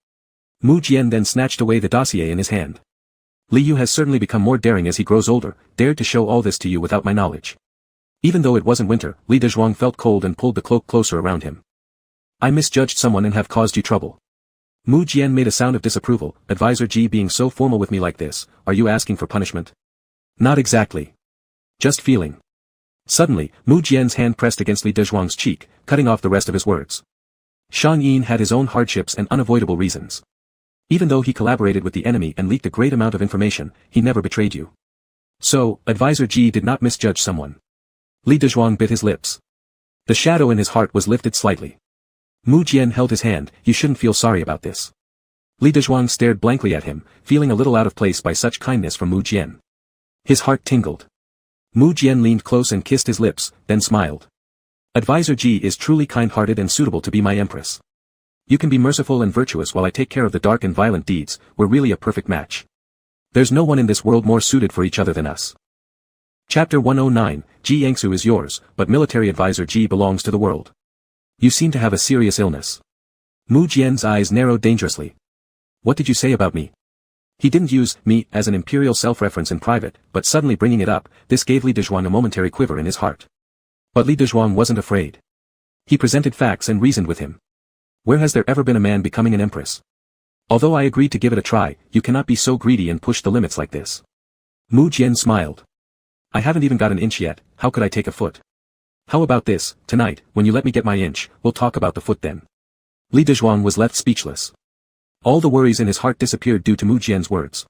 Mu Jian then snatched away the dossier in his hand. Li Yu has certainly become more daring as he grows older, dared to show all this to you without my knowledge. Even though it wasn't winter, Li Dezhuang felt cold and pulled the cloak closer around him. I misjudged someone and have caused you trouble. Mu Jian made a sound of disapproval. Advisor Ji being so formal with me like this, are you asking for punishment? Not exactly. Just feeling. Suddenly, Mu Jian's hand pressed against Li Dezhuang's cheek, cutting off the rest of his words. Shang Yin had his own hardships and unavoidable reasons. Even though he collaborated with the enemy and leaked a great amount of information, he never betrayed you. So, Advisor Ji did not misjudge someone. Li Dezhuang bit his lips. The shadow in his heart was lifted slightly. Mu Jian held his hand. You shouldn't feel sorry about this. Li Dezhuang stared blankly at him, feeling a little out of place by such kindness from Mu Jian. His heart tingled. Mu Jian leaned close and kissed his lips, then smiled. Advisor Ji is truly kind-hearted and suitable to be my empress. You can be merciful and virtuous while I take care of the dark and violent deeds. We're really a perfect match. There's no one in this world more suited for each other than us. Chapter 109, Ji Engsub is yours, but military advisor Ji belongs to the world. You seem to have a serious illness. Mu Jian's eyes narrowed dangerously. What did you say about me? He didn't use me as an imperial self-reference in private, but suddenly bringing it up, this gave Li Dezhuang a momentary quiver in his heart. But Li Dezhuang wasn't afraid. He presented facts and reasoned with him. Where has there ever been a man becoming an empress? Although I agreed to give it a try, you cannot be so greedy and push the limits like this. Mu Jian smiled. I haven't even got an inch yet, how could I take a foot? How about this, tonight, when you let me get my inch, we'll talk about the foot then. Li Dezhuang was left speechless. All the worries in his heart disappeared due to Mu Jian's words.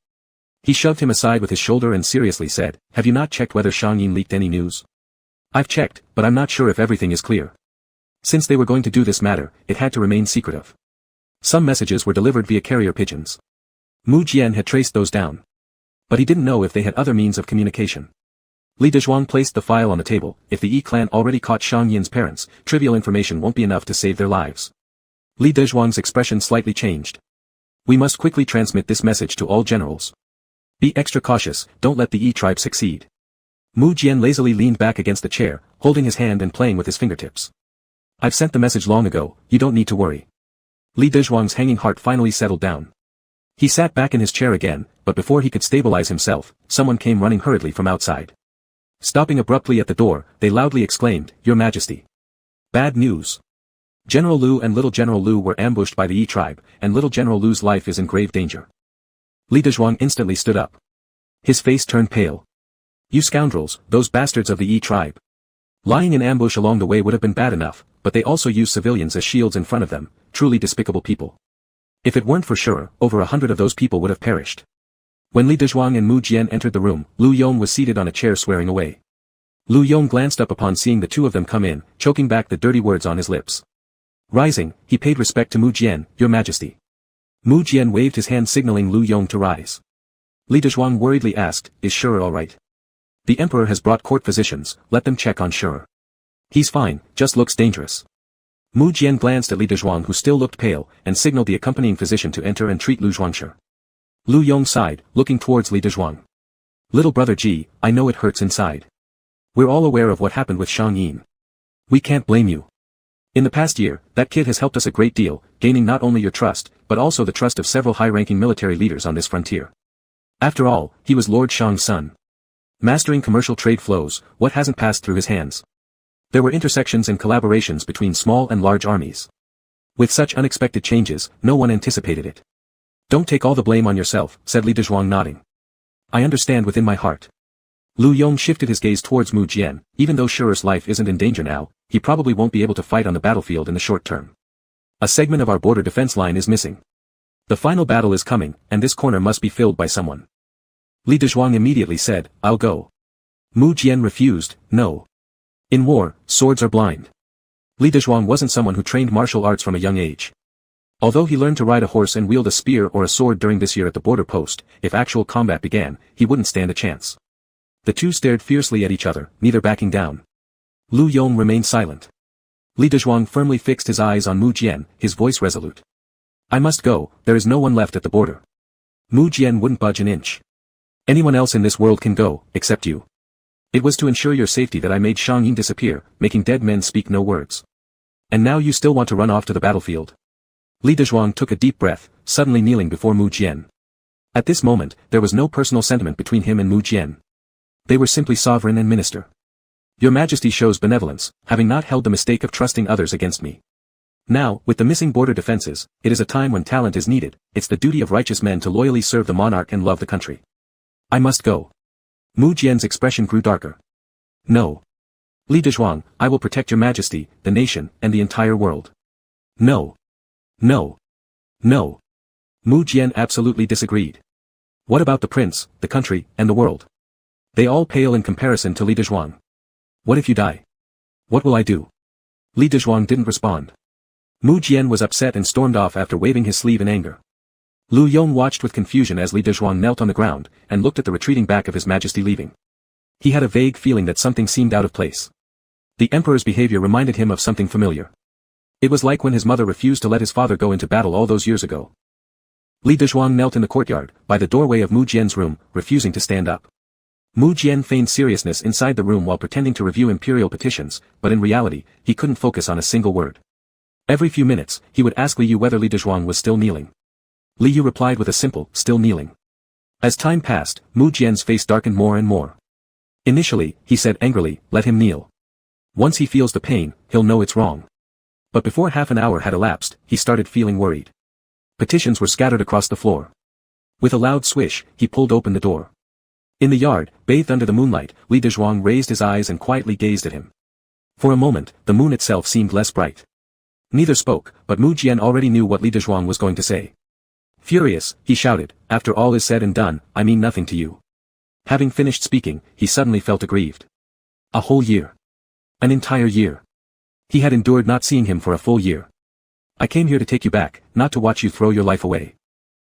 He shoved him aside with his shoulder and seriously said, have you not checked whether Shang Yin leaked any news? I've checked, but I'm not sure if everything is clear. Since they were going to do this matter, it had to remain secretive. Some messages were delivered via carrier pigeons. Mu Jian had traced those down. But he didn't know if they had other means of communication. Li Dezhuang placed the file on the table. If the Yi clan already caught Shang Yin's parents, trivial information won't be enough to save their lives. Li Dezhuang's expression slightly changed. We must quickly transmit this message to all generals. Be extra cautious, don't let the Yi tribe succeed. Mu Jian lazily leaned back against the chair, holding his hand and playing with his fingertips. I've sent the message long ago, you don't need to worry. Li Dezhuang's hanging heart finally settled down. He sat back in his chair again, but before he could stabilize himself, someone came running hurriedly from outside. Stopping abruptly at the door, they loudly exclaimed, Your Majesty. Bad news. General Lu and Little General Lu were ambushed by the Yi tribe, and Little General Lu's life is in grave danger. Li Dezhuang instantly stood up. His face turned pale. You scoundrels, those bastards of the Yi tribe. Lying in ambush along the way would have been bad enough, but they also used civilians as shields in front of them, truly despicable people. If it weren't for sure, over 100 of those people would have perished. When Li Dezhuang and Mu Jian entered the room, Lu Yong was seated on a chair swearing away. Lu Yong glanced up upon seeing the two of them come in, choking back the dirty words on his lips. Rising, he paid respect to Mu Jian, Your Majesty. Mu Jian waved his hand signaling Lu Yong to rise. Li Dezhuang worriedly asked, Is Shura all right? The emperor has brought court physicians, let them check on Shura. He's fine, just looks dangerous. Mu Jian glanced at Li Dezhuang who still looked pale, and signaled the accompanying physician to enter and treat Lu Zhuangshi. Lu Yong sighed, looking towards Li Dezhuang. Little brother Ji, I know it hurts inside. We're all aware of what happened with Shang Yin. We can't blame you. In the past year, that kid has helped us a great deal, gaining not only your trust, but also the trust of several high-ranking military leaders on this frontier. After all, he was Lord Shang's son. Mastering commercial trade flows, what hasn't passed through his hands? There were intersections and collaborations between small and large armies. With such unexpected changes, no one anticipated it. Don't take all the blame on yourself, said Li Dezhuang nodding. I understand within my heart. Lu Yong shifted his gaze towards Mu Jian. Even though Shur's life isn't in danger now, he probably won't be able to fight on the battlefield in the short term. A segment of our border defense line is missing. The final battle is coming, and this corner must be filled by someone. Li Dezhuang immediately said, I'll go. Mu Jian refused, no. In war, swords are blind. Li Dezhuang wasn't someone who trained martial arts from a young age. Although he learned to ride a horse and wield a spear or a sword during this year at the border post, if actual combat began, he wouldn't stand a chance. The two stared fiercely at each other, neither backing down. Lu Yong remained silent. Li Dezhuang firmly fixed his eyes on Mu Jian, his voice resolute. I must go, there is no one left at the border. Mu Jian wouldn't budge an inch. Anyone else in this world can go, except you. It was to ensure your safety that I made Shang Ying disappear, making dead men speak no words. And now you still want to run off to the battlefield? Li Dezhuang took a deep breath, suddenly kneeling before Mu Jian. At this moment, there was no personal sentiment between him and Mu Jian. They were simply sovereign and minister. Your Majesty shows benevolence, having not held the mistake of trusting others against me. Now, with the missing border defenses, it is a time when talent is needed. It's the duty of righteous men to loyally serve the monarch and love the country. I must go. Mu Jian's expression grew darker. No. Li Dezhuang, I will protect your Majesty, the nation, and the entire world. No. No. No. Mu Jian absolutely disagreed. What about the prince, the country, and the world? They all pale in comparison to Li Dezhuang. What if you die? What will I do? Li Dezhuang didn't respond. Mu Jian was upset and stormed off after waving his sleeve in anger. Lu Yong watched with confusion as Li Dezhuang knelt on the ground, and looked at the retreating back of his Majesty leaving. He had a vague feeling that something seemed out of place. The Emperor's behavior reminded him of something familiar. It was like when his mother refused to let his father go into battle all those years ago. Li Dezhuang knelt in the courtyard, by the doorway of Mu Jian's room, refusing to stand up. Mu Jian feigned seriousness inside the room while pretending to review imperial petitions, but in reality, he couldn't focus on a single word. Every few minutes, he would ask Li Yu whether Li Dezhuang was still kneeling. Li Yu replied with a simple, still kneeling. As time passed, Mu Jian's face darkened more and more. Initially, he said angrily, let him kneel. Once he feels the pain, he'll know it's wrong. But before half an hour had elapsed, he started feeling worried. Petitions were scattered across the floor. With a loud swish, he pulled open the door. In the yard, bathed under the moonlight, Li Dezhuang raised his eyes and quietly gazed at him. For a moment, the moon itself seemed less bright. Neither spoke, but Mu Jian already knew what Li Dezhuang was going to say. Furious, he shouted, after all is said and done, I mean nothing to you. Having finished speaking, he suddenly felt aggrieved. A whole year. An entire year. He had endured not seeing him for a full year. I came here to take you back, not to watch you throw your life away.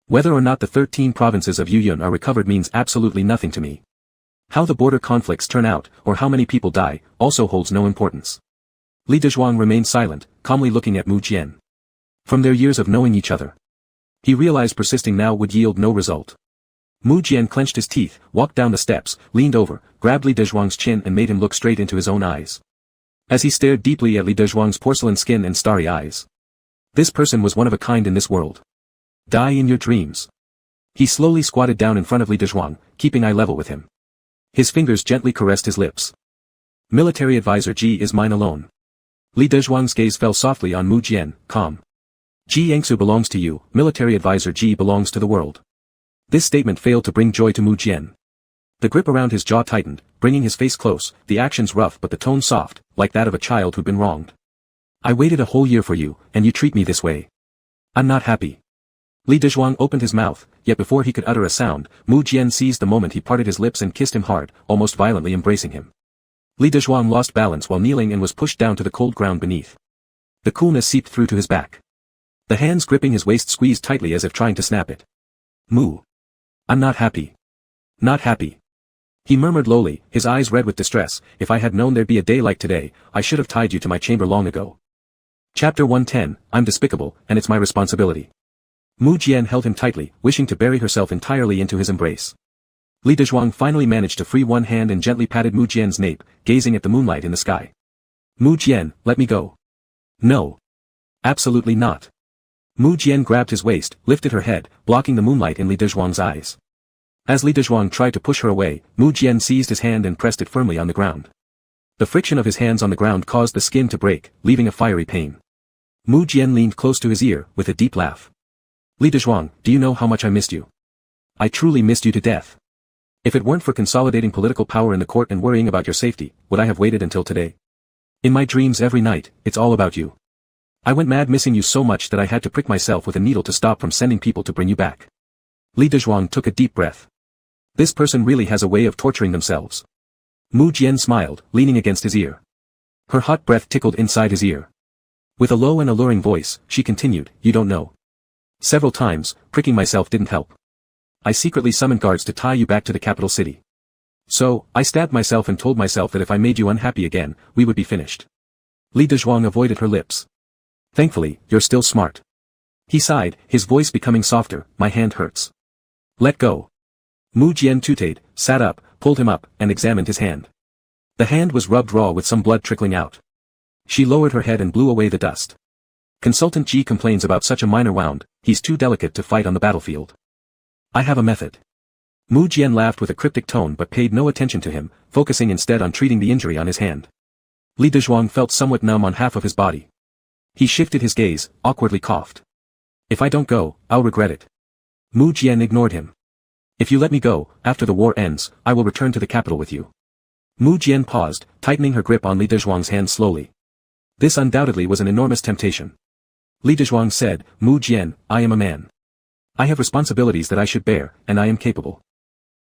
Whether or not the 13 provinces of Yuyun are recovered means absolutely nothing to me. How the border conflicts turn out, or how many people die, also holds no importance. Li Dezhuang remained silent, calmly looking at Mu Jian. From their years of knowing each other, he realized persisting now would yield no result. Mu Jian clenched his teeth, walked down the steps, leaned over, grabbed Li Dezhuang's chin and made him look straight into his own eyes. As he stared deeply at Li Dezhuang's porcelain skin and starry eyes. This person was one of a kind in this world. Die in your dreams. He slowly squatted down in front of Li Dezhuang, keeping eye level with him. His fingers gently caressed his lips. Military advisor Ji is mine alone. Li Dezhuang's gaze fell softly on Mu Jian, calm. Ji Engsub belongs to you, military advisor Ji belongs to the world. This statement failed to bring joy to Mu Jian. The grip around his jaw tightened, bringing his face close, the actions rough but the tone soft, like that of a child who'd been wronged. I waited a whole year for you, and you treat me this way. I'm not happy. Li Dezhuang opened his mouth, yet before he could utter a sound, Mu Jian seized the moment he parted his lips and kissed him hard, almost violently embracing him. Li Dezhuang lost balance while kneeling and was pushed down to the cold ground beneath. The coolness seeped through to his back. The hands gripping his waist squeezed tightly as if trying to snap it. Mu. I'm not happy. Not happy. He murmured lowly, his eyes red with distress, if I had known there'd be a day like today, I should have tied you to my chamber long ago. Chapter 110, I'm despicable, and it's my responsibility. Mu Jian held him tightly, wishing to bury herself entirely into his embrace. Li Dezhuang finally managed to free one hand and gently patted Mu Jian's nape, gazing at the moonlight in the sky. Mu Jian, let me go. No. Absolutely not. Mu Jian grabbed his waist, lifted her head, blocking the moonlight in Li Dezhuang's eyes. As Li Dezhuang tried to push her away, Mu Jian seized his hand and pressed it firmly on the ground. The friction of his hands on the ground caused the skin to break, leaving a fiery pain. Mu Jian leaned close to his ear, with a deep laugh. Li Dezhuang, do you know how much I missed you? I truly missed you to death. If it weren't for consolidating political power in the court and worrying about your safety, would I have waited until today? In my dreams every night, it's all about you. I went mad missing you so much that I had to prick myself with a needle to stop from sending people to bring you back. Li Dezhuang took a deep breath. This person really has a way of torturing themselves. Mu Jian smiled, leaning against his ear. Her hot breath tickled inside his ear. With a low and alluring voice, she continued, you don't know. Several times, pricking myself didn't help. I secretly summoned guards to tie you back to the capital city. So, I stabbed myself and told myself that if I made you unhappy again, we would be finished. Li Dezhuang avoided her lips. Thankfully, you're still smart. He sighed, his voice becoming softer, my hand hurts. Let go. Mu Jian tutade, sat up, pulled him up, and examined his hand. The hand was rubbed raw with some blood trickling out. She lowered her head and blew away the dust. Consultant Ji complains about such a minor wound, he's too delicate to fight on the battlefield. I have a method. Mu Jian laughed with a cryptic tone but paid no attention to him, focusing instead on treating the injury on his hand. Li Dezhuang felt somewhat numb on half of his body. He shifted his gaze, awkwardly coughed. If I don't go, I'll regret it. Mu Jian ignored him. If you let me go, after the war ends, I will return to the capital with you. Mu Jian paused, tightening her grip on Li Dezhuang's hand slowly. This undoubtedly was an enormous temptation. Li Dezhuang said, Mu Jian, I am a man. I have responsibilities that I should bear, and I am capable.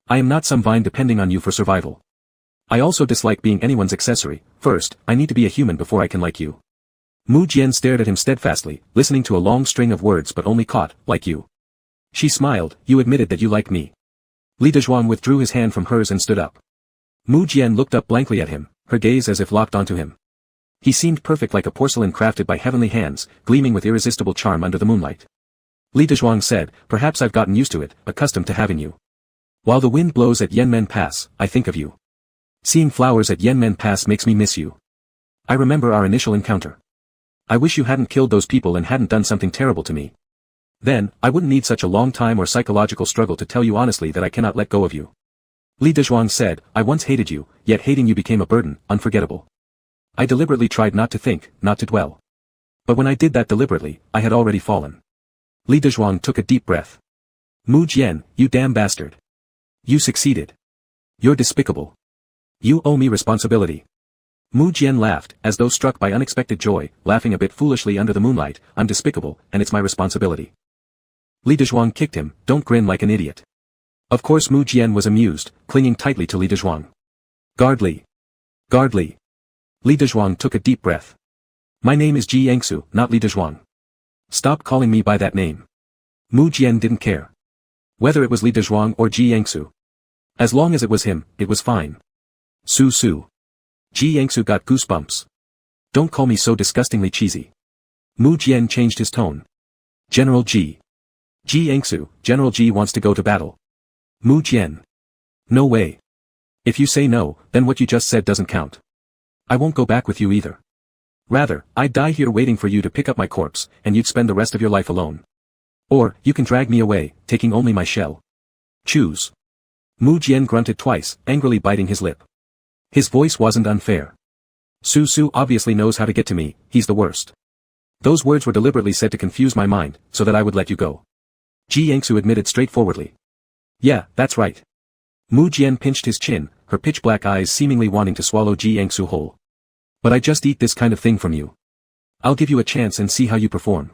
I am not some vine depending on you for survival. I also dislike being anyone's accessory. First, I need to be a human before I can like you. Mu Jian stared at him steadfastly, listening to a long string of words but only caught, like you. She smiled, you admitted that you like me. Li Dezhuang withdrew his hand from hers and stood up. Mu Jian looked up blankly at him, her gaze as if locked onto him. He seemed perfect like a porcelain crafted by heavenly hands, gleaming with irresistible charm under the moonlight. Li Dezhuang said, perhaps I've gotten used to it, accustomed to having you. While the wind blows at Yanmen Pass, I think of you. Seeing flowers at Yanmen Pass makes me miss you. I remember our initial encounter. I wish you hadn't killed those people and hadn't done something terrible to me. Then, I wouldn't need such a long time or psychological struggle to tell you honestly that I cannot let go of you. Li Dezhuang said, I once hated you, yet hating you became a burden, unforgettable. I deliberately tried not to think, not to dwell. But when I did that deliberately, I had already fallen. Li Dezhuang took a deep breath. Mu Jian, you damn bastard. You succeeded. You're despicable. You owe me responsibility. Mu Jian laughed, as though struck by unexpected joy, laughing a bit foolishly under the moonlight, I'm despicable, and it's my responsibility. Li Dezhuang kicked him, don't grin like an idiot. Of course Mu Jian was amused, clinging tightly to Li Dezhuang. Guard Li. Guard Li. Li Dezhuang took a deep breath. My name is Ji Engsub, not Li Dezhuang. Stop calling me by that name. Mu Jian didn't care. Whether it was Li Dezhuang or Ji Engsub. As long as it was him, it was fine. Su Su. Ji Engsub got goosebumps. Don't call me so disgustingly cheesy. Mu Jian changed his tone. General Ji. Ji Engsub, General Ji wants to go to battle. Mu Jian. No way. If you say no, then what you just said doesn't count. I won't go back with you either. Rather, I'd die here waiting for you to pick up my corpse, and you'd spend the rest of your life alone. Or, you can drag me away, taking only my shell. Choose. Mu Jian grunted twice, angrily biting his lip. His voice wasn't unfair. Su Su obviously knows how to get to me, he's the worst. Those words were deliberately said to confuse my mind, so that I would let you go. Ji Engsub admitted straightforwardly. Yeah, that's right. Mu Jian pinched his chin, her pitch-black eyes seemingly wanting to swallow Ji Engsub whole. But I just eat this kind of thing from you. I'll give you a chance and see how you perform.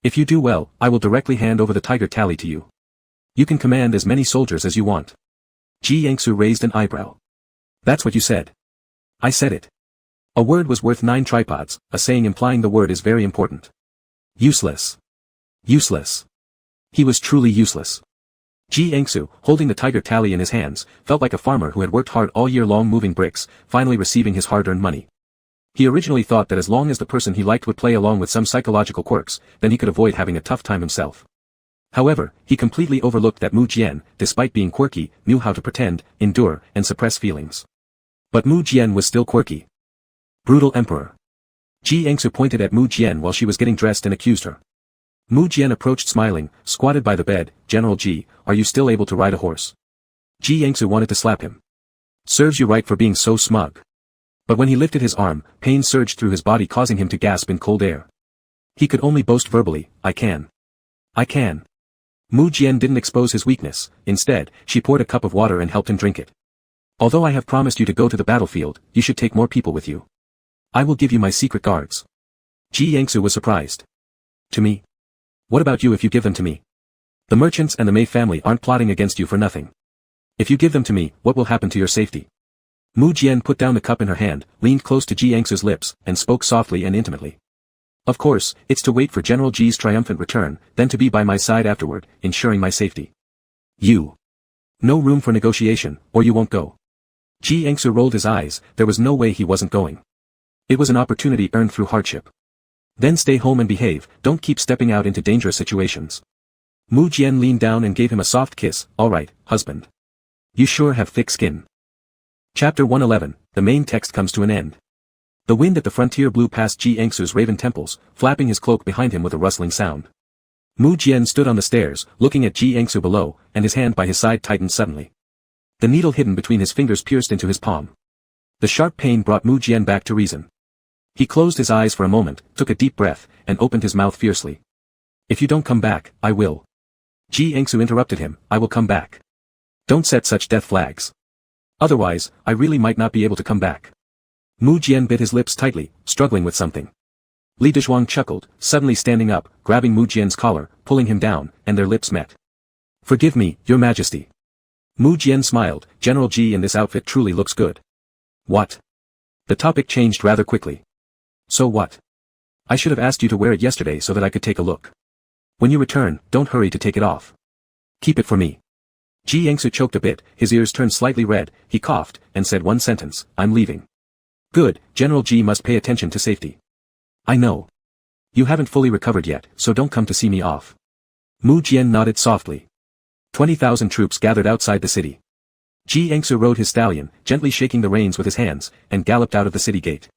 If you do well, I will directly hand over the tiger tally to you. You can command as many soldiers as you want. Ji Engsub raised an eyebrow. That's what you said. I said it. A word was worth 9 tripods, a saying implying the word is very important. Useless. Useless. He was truly useless. Ji Engsub, holding the tiger tally in his hands, felt like a farmer who had worked hard all year long moving bricks, finally receiving his hard-earned money. He originally thought that as long as the person he liked would play along with some psychological quirks, then he could avoid having a tough time himself. However, he completely overlooked that Mu Jian, despite being quirky, knew how to pretend, endure, and suppress feelings. But Mu Jian was still quirky. Brutal Emperor. Ji Engsu pointed at Mu Jian while she was getting dressed and accused her. Mu Jian approached smiling, squatted by the bed. General Ji, are you still able to ride a horse? Ji Engsu wanted to slap him. Serves you right for being so smug. But when he lifted his arm, pain surged through his body causing him to gasp in cold air. He could only boast verbally, I can. I can. Mu Jian didn't expose his weakness, instead, she poured a cup of water and helped him drink it. Although I have promised you to go to the battlefield, you should take more people with you. I will give you my secret guards. Ji Engsu was surprised. To me? What about you if you give them to me? The merchants and the Mei family aren't plotting against you for nothing. If you give them to me, what will happen to your safety? Mu Jian put down the cup in her hand, leaned close to Ji Engsu's lips, and spoke softly and intimately. Of course, it's to wait for General Ji's triumphant return, then to be by my side afterward, ensuring my safety. You. No room for negotiation, or you won't go. Ji Engsu rolled his eyes, there was no way he wasn't going. It was an opportunity earned through hardship. Then stay home and behave, don't keep stepping out into dangerous situations. Mu Jian leaned down and gave him a soft kiss, alright, husband. You sure have thick skin. Chapter 111, the main text comes to an end. The wind at the frontier blew past Ji Engsu's raven temples, flapping his cloak behind him with a rustling sound. Mu Jian stood on the stairs, looking at Ji Engsu below, and his hand by his side tightened suddenly. The needle hidden between his fingers pierced into his palm. The sharp pain brought Mu Jian back to reason. He closed his eyes for a moment, took a deep breath, and opened his mouth fiercely. If you don't come back, I will. Ji Engsu interrupted him, I will come back. Don't set such death flags. Otherwise, I really might not be able to come back. Mu Jian bit his lips tightly, struggling with something. Li Dezhuang chuckled, suddenly standing up, grabbing Mu Jian's collar, pulling him down, and their lips met. Forgive me, your majesty. Mu Jian smiled, General Ji in this outfit truly looks good. What? The topic changed rather quickly. So what? I should have asked you to wear it yesterday so that I could take a look. When you return, don't hurry to take it off. Keep it for me. Ji Engsu choked a bit, his ears turned slightly red, he coughed, and said one sentence, I'm leaving. Good, General Ji must pay attention to safety. I know. You haven't fully recovered yet, so don't come to see me off. Mu Jian nodded softly. 20,000 troops gathered outside the city. Ji Engsu rode his stallion, gently shaking the reins with his hands, and galloped out of the city gate.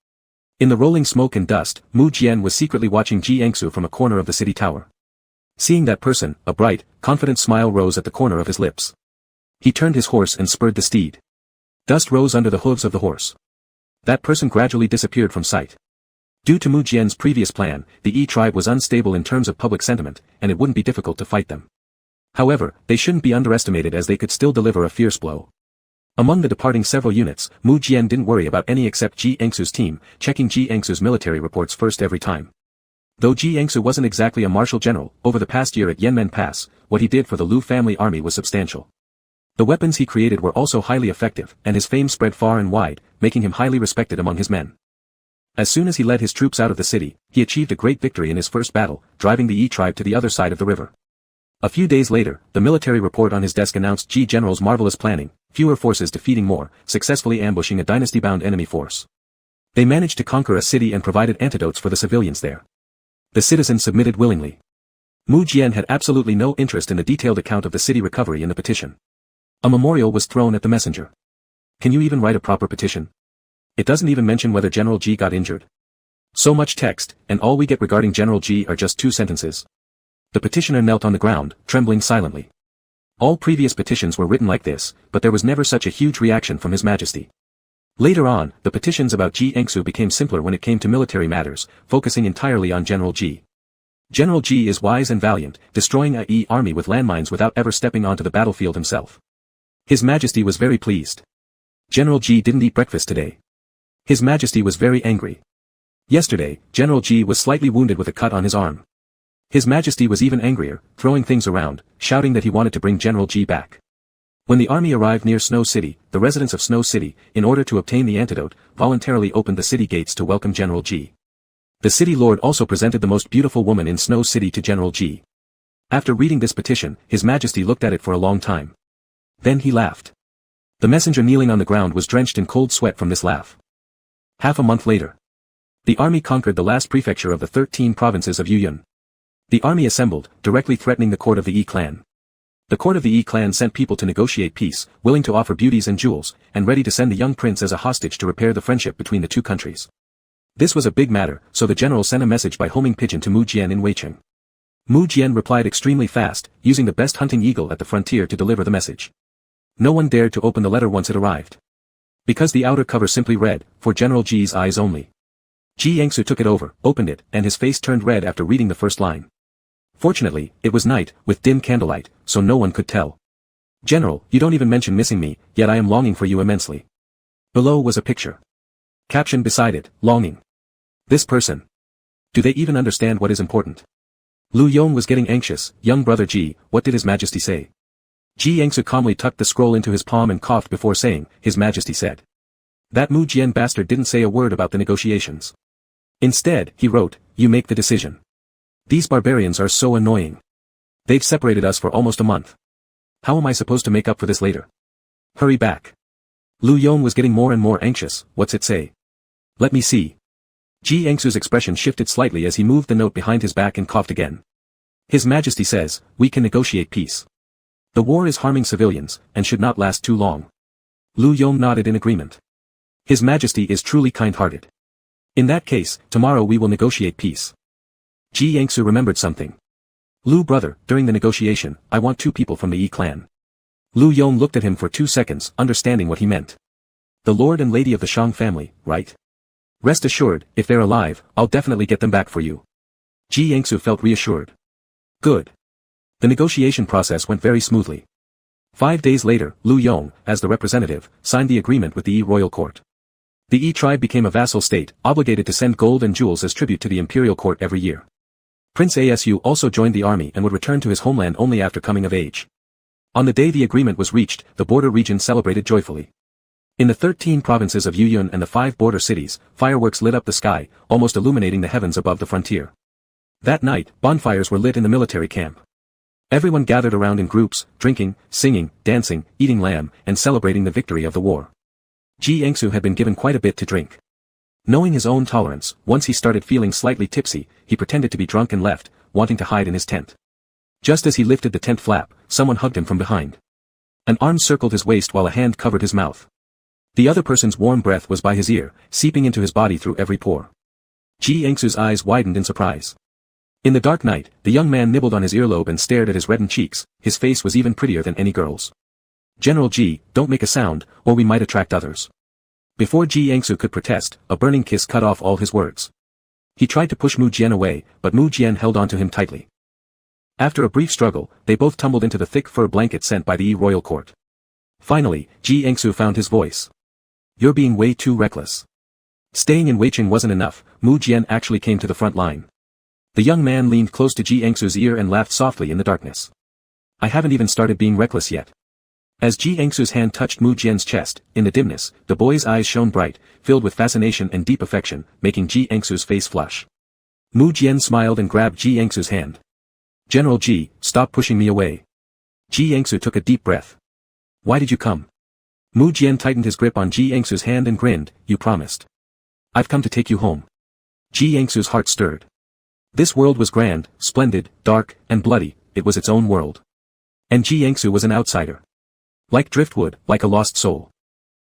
In the rolling smoke and dust, Mu Jian was secretly watching Ji Engsu from a corner of the city tower. Seeing that person, a bright, confident smile rose at the corner of his lips. He turned his horse and spurred the steed. Dust rose under the hooves of the horse. That person gradually disappeared from sight. Due to Mu Jian's previous plan, the Yi tribe was unstable in terms of public sentiment, and it wouldn't be difficult to fight them. However, they shouldn't be underestimated as they could still deliver a fierce blow. Among the departing several units, Mu Jian didn't worry about any except Ji Engsu's team, checking Ji Engsu's military reports first every time. Though Ji Engsu wasn't exactly a martial general, over the past year at Yanmen Pass, what he did for the Lu family army was substantial. The weapons he created were also highly effective, and his fame spread far and wide, making him highly respected among his men. As soon as he led his troops out of the city, he achieved a great victory in his first battle, driving the Yi tribe to the other side of the river. A few days later, the military report on his desk announced Ji general's marvelous planning, fewer forces defeating more, successfully ambushing a dynasty-bound enemy force. They managed to conquer a city and provided antidotes for the civilians there. The citizens submitted willingly. Mu Jian had absolutely no interest in the detailed account of the city recovery in the petition. A memorial was thrown at the messenger. Can you even write a proper petition? It doesn't even mention whether General Ji got injured. So much text, and all we get regarding General Ji are just 2 sentences. The petitioner knelt on the ground, trembling silently. All previous petitions were written like this, but there was never such a huge reaction from His Majesty. Later on, the petitions about Ji Engsu became simpler when it came to military matters, focusing entirely on General Ji. General Ji is wise and valiant, destroying a Yi army with landmines without ever stepping onto the battlefield himself. His Majesty was very pleased. General Ji didn't eat breakfast today. His Majesty was very angry. Yesterday, General Ji was slightly wounded with a cut on his arm. His Majesty was even angrier, throwing things around, shouting that he wanted to bring General Ji back. When the army arrived near Snow City, the residents of Snow City, in order to obtain the antidote, voluntarily opened the city gates to welcome General Ji. The city lord also presented the most beautiful woman in Snow City to General Ji. After reading this petition, His Majesty looked at it for a long time. Then he laughed. The messenger kneeling on the ground was drenched in cold sweat from this laugh. Half a month later. The army conquered the last prefecture of the 13 provinces of Yuyun. The army assembled, directly threatening the court of the Yi clan. The court of the Yi clan sent people to negotiate peace, willing to offer beauties and jewels, and ready to send the young prince as a hostage to repair the friendship between the two countries. This was a big matter, so the general sent a message by homing pigeon to Mu Jian in Weicheng. Mu Jian replied extremely fast, using the best hunting eagle at the frontier to deliver the message. No one dared to open the letter once it arrived. Because the outer cover simply read, "For General Ji's eyes only." Ji Yangsu took it over, opened it, and his face turned red after reading the first line. Fortunately, it was night, with dim candlelight, so no one could tell. "General, you don't even mention missing me, yet I am longing for you immensely." Below was a picture. Caption beside it, "Longing. This person. Do they even understand what is important?" Lu Yong was getting anxious. "Young brother Ji, what did His Majesty say?" Ji Yangsu calmly tucked the scroll into his palm and coughed before saying, "His Majesty said. That Mu Jian bastard didn't say a word about the negotiations. Instead, he wrote, 'You make the decision.' These barbarians are so annoying. They've separated us for almost a month. How am I supposed to make up for this later? Hurry back." Lu Yong was getting more and more anxious. "What's it say? Let me see." Ji Yangsu's expression shifted slightly as he moved the note behind his back and coughed again. "His Majesty says, we can negotiate peace. The war is harming civilians, and should not last too long." Lu Yong nodded in agreement. "His Majesty is truly kind-hearted. In that case, tomorrow we will negotiate peace." Ji Yangsu remembered something. "Lu brother, during the negotiation, I want 2 people from the Yi clan." Lu Yong looked at him for 2 seconds, understanding what he meant. "The lord and lady of the Shang family, right? Rest assured, if they're alive, I'll definitely get them back for you." Ji Yangsu felt reassured. Good. The negotiation process went very smoothly. 5 days later, Lu Yong, as the representative, signed the agreement with the Yi royal court. The Yi tribe became a vassal state, obligated to send gold and jewels as tribute to the imperial court every year. Prince Asu also joined the army and would return to his homeland only after coming of age. On the day the agreement was reached, the border region celebrated joyfully. In the 13 provinces of Yuyun and the 5 border cities, fireworks lit up the sky, almost illuminating the heavens above the frontier. That night, bonfires were lit in the military camp. Everyone gathered around in groups, drinking, singing, dancing, eating lamb, and celebrating the victory of the war. Ji Yangsu had been given quite a bit to drink. Knowing his own tolerance, once he started feeling slightly tipsy, he pretended to be drunk and left, wanting to hide in his tent. Just as he lifted the tent flap, someone hugged him from behind. An arm circled his waist while a hand covered his mouth. The other person's warm breath was by his ear, seeping into his body through every pore. Ji Yangsu's eyes widened in surprise. In the dark night, the young man nibbled on his earlobe and stared at his reddened cheeks. His face was even prettier than any girl's. "General Ji, don't make a sound, or we might attract others." Before Ji Yangsu could protest, a burning kiss cut off all his words. He tried to push Mu Jian away, but Mu Jian held onto him tightly. After a brief struggle, they both tumbled into the thick fur blanket sent by the Yi royal court. Finally, Ji Yangsu found his voice. "You're being way too reckless." Staying in Weicheng wasn't enough, Mu Jian actually came to the front line. The young man leaned close to Ji Yangsu's ear and laughed softly in the darkness. "I haven't even started being reckless yet." As Ji Yangsu's hand touched Mu Jian's chest, in the dimness, the boy's eyes shone bright, filled with fascination and deep affection, making Ji Yangsu's face flush. Mu Jian smiled and grabbed Ji Yangsu's hand. "General Ji, stop pushing me away." Ji Yangsu took a deep breath. "Why did you come?" Mu Jian tightened his grip on Ji Yangsu's hand and grinned. "You promised." "I've come to take you home." Ji Yangsu's heart stirred. This world was grand, splendid, dark, and bloody. It was its own world. And Ji Yangsu was an outsider. Like driftwood, like a lost soul.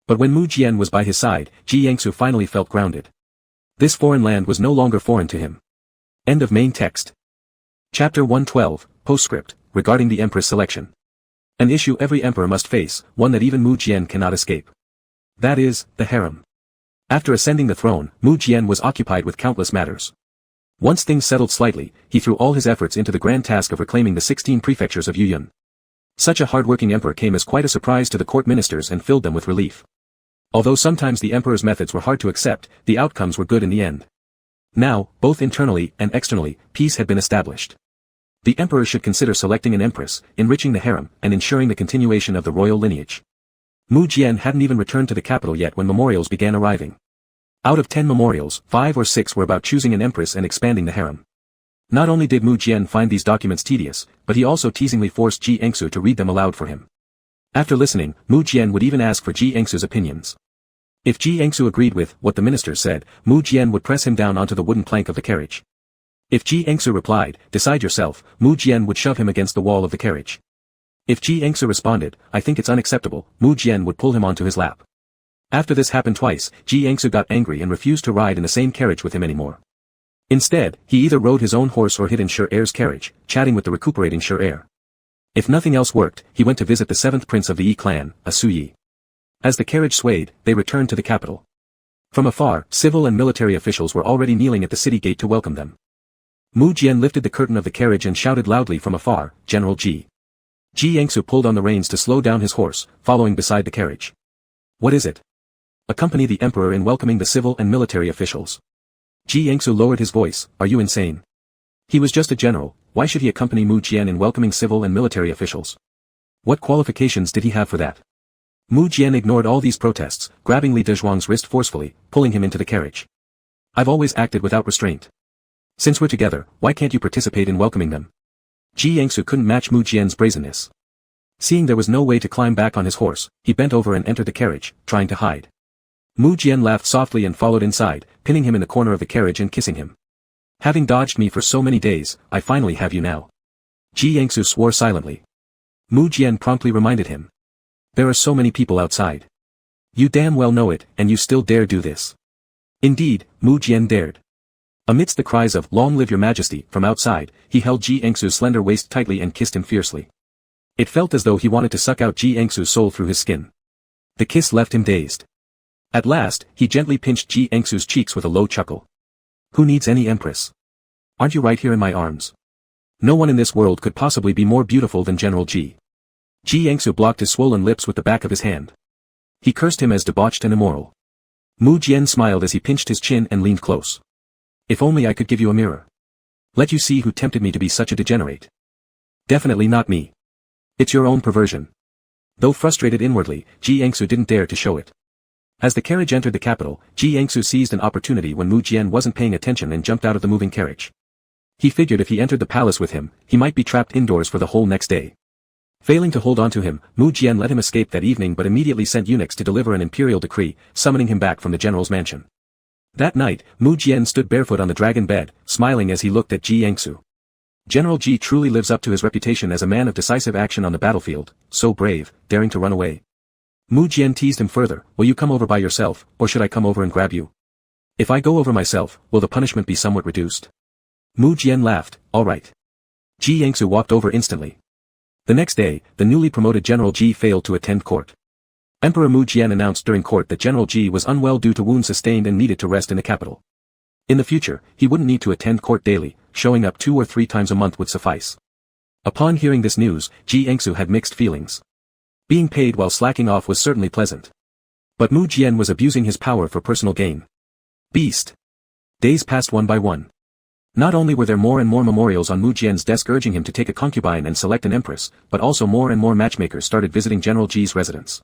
But when Mu Jian was by his side, Ji Yangsu finally felt grounded. This foreign land was no longer foreign to him. End of main text. Chapter 112, Postscript, regarding the Empress selection. An issue every emperor must face, one that even Mu Jian cannot escape. That is, the harem. After ascending the throne, Mu Jian was occupied with countless matters. Once things settled slightly, he threw all his efforts into the grand task of reclaiming the 16 prefectures of Yuyun. Such a hard-working emperor came as quite a surprise to the court ministers and filled them with relief. Although sometimes the emperor's methods were hard to accept, the outcomes were good in the end. Now, both internally and externally, peace had been established. The emperor should consider selecting an empress, enriching the harem, and ensuring the continuation of the royal lineage. Mu Jian hadn't even returned to the capital yet when memorials began arriving. Out of 10 memorials, 5 or 6 were about choosing an empress and expanding the harem. Not only did Mu Jian find these documents tedious, but he also teasingly forced Ji Yangsu to read them aloud for him. After listening, Mu Jian would even ask for Ji Yangsu's opinions. If Ji Yangsu agreed with what the ministers said, Mu Jian would press him down onto the wooden plank of the carriage. If Ji Yangsu replied, "Decide yourself," Mu Jian would shove him against the wall of the carriage. If Ji Yangsu responded, "I think it's unacceptable," Mu Jian would pull him onto his lap. After this happened twice, Ji Engsu got angry and refused to ride in the same carriage with him anymore. Instead, he either rode his own horse or hid in Sure Air's carriage, chatting with the recuperating Sure Air. If nothing else worked, he went to visit the 7th prince of the Yi clan, a Suyi. As the carriage swayed, they returned to the capital. From afar, civil and military officials were already kneeling at the city gate to welcome them. Mu Jian lifted the curtain of the carriage and shouted loudly from afar, "General Ji." Ji Engsu pulled on the reins to slow down his horse, following beside the carriage. "What is it?" "Accompany the emperor in welcoming the civil and military officials." Ji Engsu lowered his voice, "Are you insane? He was just a general, why should he accompany Mu Jian in welcoming civil and military officials? What qualifications did he have for that?" Mu Jian ignored all these protests, grabbing Li Dezhuang's wrist forcefully, pulling him into the carriage. "I've always acted without restraint. Since we're together, why can't you participate in welcoming them?" Ji Engsu couldn't match Mu Jian's brazenness. Seeing there was no way to climb back on his horse, he bent over and entered the carriage, trying to hide. Mu Jian laughed softly and followed inside, pinning him in the corner of the carriage and kissing him. "Having dodged me for so many days, I finally have you now." Ji Engsu swore silently. Mu Jian promptly reminded him. "There are so many people outside. You damn well know it, and you still dare do this." Indeed, Mu Jian dared. Amidst the cries of "Long live your majesty" from outside, he held Ji Engsu's slender waist tightly and kissed him fiercely. It felt as though he wanted to suck out Ji Engsu's soul through his skin. The kiss left him dazed. At last, he gently pinched Ji Engsu's cheeks with a low chuckle. "Who needs any empress? Aren't you right here in my arms? No one in this world could possibly be more beautiful than General Ji." Ji Engsu blocked his swollen lips with the back of his hand. He cursed him as debauched and immoral. Mu Jian smiled as he pinched his chin and leaned close. "If only I could give you a mirror. Let you see who tempted me to be such a degenerate. Definitely not me. It's your own perversion." Though frustrated inwardly, Ji Engsu didn't dare to show it. As the carriage entered the capital, Ji Engsu seized an opportunity when Mu Jian wasn't paying attention and jumped out of the moving carriage. He figured if he entered the palace with him, he might be trapped indoors for the whole next day. Failing to hold on to him, Mu Jian let him escape that evening but immediately sent eunuchs to deliver an imperial decree, summoning him back from the general's mansion. That night, Mu Jian stood barefoot on the dragon bed, smiling as he looked at Ji Engsu. General Ji truly lives up to his reputation as a man of decisive action on the battlefield, so brave, daring to run away. Mu Jian teased him further, "Will you come over by yourself, or should I come over and grab you? If I go over myself, will the punishment be somewhat reduced?" Mu Jian laughed, "All right." Ji Engsu walked over instantly. The next day, the newly promoted General Ji failed to attend court. Emperor Mu Jian announced during court that General Ji was unwell due to wounds sustained and needed to rest in the capital. In the future, he wouldn't need to attend court daily, showing up 2 or 3 times a month would suffice. Upon hearing this news, Ji Engsu had mixed feelings. Being paid while slacking off was certainly pleasant. But Mu Jian was abusing his power for personal gain. Beast. Days passed one by one. Not only were there more and more memorials on Mu Jian's desk urging him to take a concubine and select an empress, but also more and more matchmakers started visiting General Ji's residence.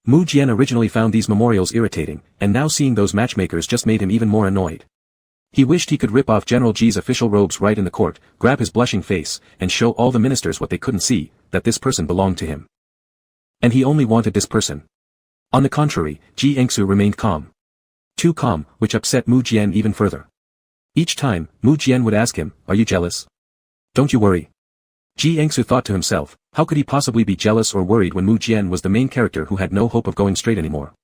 Mu Jian originally found these memorials irritating, and now seeing those matchmakers just made him even more annoyed. He wished he could rip off General Ji's official robes right in the court, grab his blushing face, and show all the ministers what they couldn't see, that this person belonged to him. And he only wanted this person. On the contrary, Ji Engsu remained calm. Too calm, which upset Mu Jian even further. Each time, Mu Jian would ask him, "Are you jealous?" "Don't you worry." Ji Engsu thought to himself, how could he possibly be jealous or worried when Mu Jian was the main character who had no hope of going straight anymore?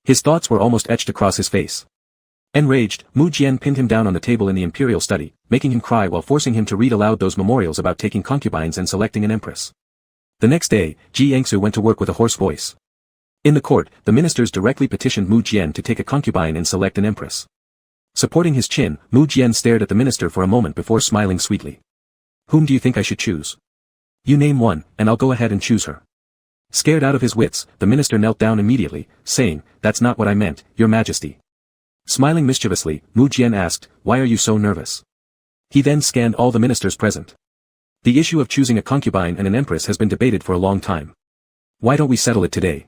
His thoughts were almost etched across his face. Enraged, Mu Jian pinned him down on the table in the imperial study, making him cry while forcing him to read aloud those memorials about taking concubines and selecting an empress. The next day, Ji Engsu went to work with a hoarse voice. In the court, the ministers directly petitioned Mu Jian to take a concubine and select an empress. Supporting his chin, Mu Jian stared at the minister for a moment before smiling sweetly. "Whom do you think I should choose? You name one, and I'll go ahead and choose her." Scared out of his wits, the minister knelt down immediately, saying, "That's not what I meant, Your Majesty." Smiling mischievously, Mu Jian asked, "Why are you so nervous?" He then scanned all the ministers present. The issue of choosing a concubine and an empress has been debated for a long time. Why don't we settle it today?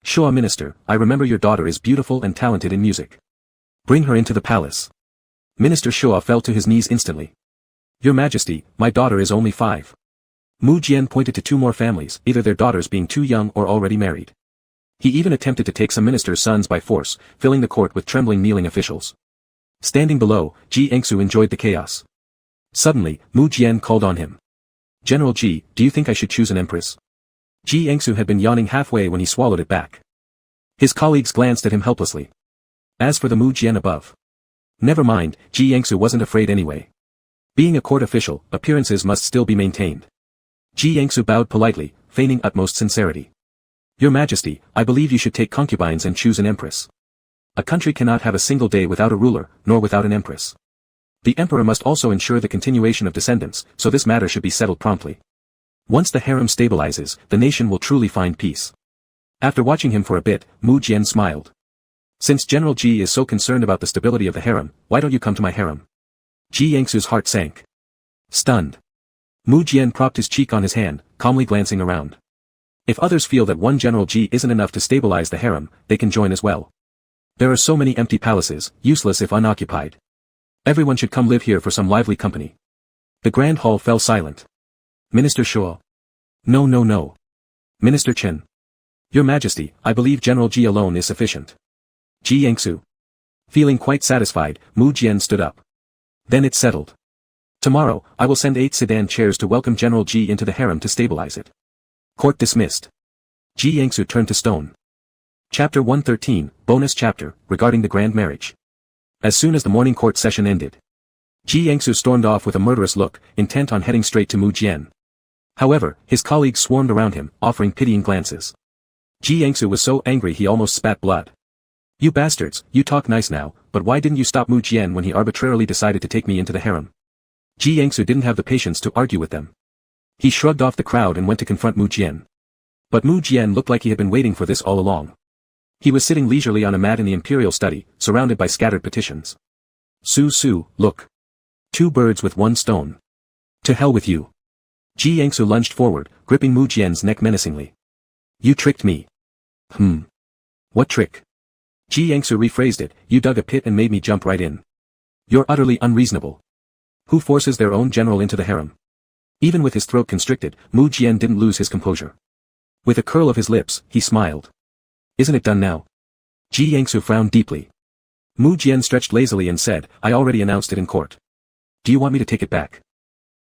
Showa Minister, I remember your daughter is beautiful and talented in music. Bring her into the palace. Minister Showa fell to his knees instantly. Your Majesty, my daughter is only 5. Mu Jian pointed to 2 more families, either their daughters being too young or already married. He even attempted to take some ministers' sons by force, filling the court with trembling kneeling officials. Standing below, Ji Engsu enjoyed the chaos. Suddenly, Mu Jian called on him. "General Ji, do you think I should choose an empress?" Ji Engsu had been yawning halfway when he swallowed it back. His colleagues glanced at him helplessly. As for the Mu Jian above. Never mind, Ji Yangsu wasn't afraid anyway. Being a court official, appearances must still be maintained. Ji Yangsu bowed politely, feigning utmost sincerity. Your Majesty, I believe you should take concubines and choose an empress. A country cannot have a single day without a ruler, nor without an empress. The emperor must also ensure the continuation of descendants, so this matter should be settled promptly. Once the harem stabilizes, the nation will truly find peace. After watching him for a bit, Mu Jian smiled. Since General Ji is so concerned about the stability of the harem, why don't you come to my harem? Ji Yangsu's heart sank. Stunned. Mu Jian propped his cheek on his hand, calmly glancing around. If others feel that one General Ji isn't enough to stabilize the harem, they can join as well. There are so many empty palaces, useless if unoccupied. Everyone should come live here for some lively company. The grand hall fell silent. Minister Shuo. No, no, no. Minister Chen. Your Majesty, I believe General Ji alone is sufficient. Ji Yangsu. Feeling quite satisfied, Mu Jian stood up. Then it's settled. Tomorrow, I will send 8 sedan chairs to welcome General Ji into the harem to stabilize it. Court dismissed. Ji Yangsu turned to stone. Chapter 113, bonus chapter, regarding the grand marriage. As soon as the morning court session ended, Ji Yangsu stormed off with a murderous look, intent on heading straight to Mu Jian. However, his colleagues swarmed around him, offering pitying glances. Ji Yangsu was so angry he almost spat blood. You bastards, you talk nice now, but why didn't you stop Mu Jian when he arbitrarily decided to take me into the harem? Ji Yangsu didn't have the patience to argue with them. He shrugged off the crowd and went to confront Mu Jian. But Mu Jian looked like he had been waiting for this all along. He was sitting leisurely on a mat in the imperial study, surrounded by scattered petitions. Su, look. 2 birds with 1 stone. To hell with you. Ji Yangsu lunged forward, gripping Mu Jian's neck menacingly. You tricked me. What trick? Ji Yangsu rephrased it, you dug a pit and made me jump right in. You're utterly unreasonable. Who forces their own general into the harem? Even with his throat constricted, Mu Jian didn't lose his composure. With a curl of his lips, he smiled. Isn't it done now? Ji Yangsu frowned deeply. Mu Jian stretched lazily and said, I already announced it in court. Do you want me to take it back?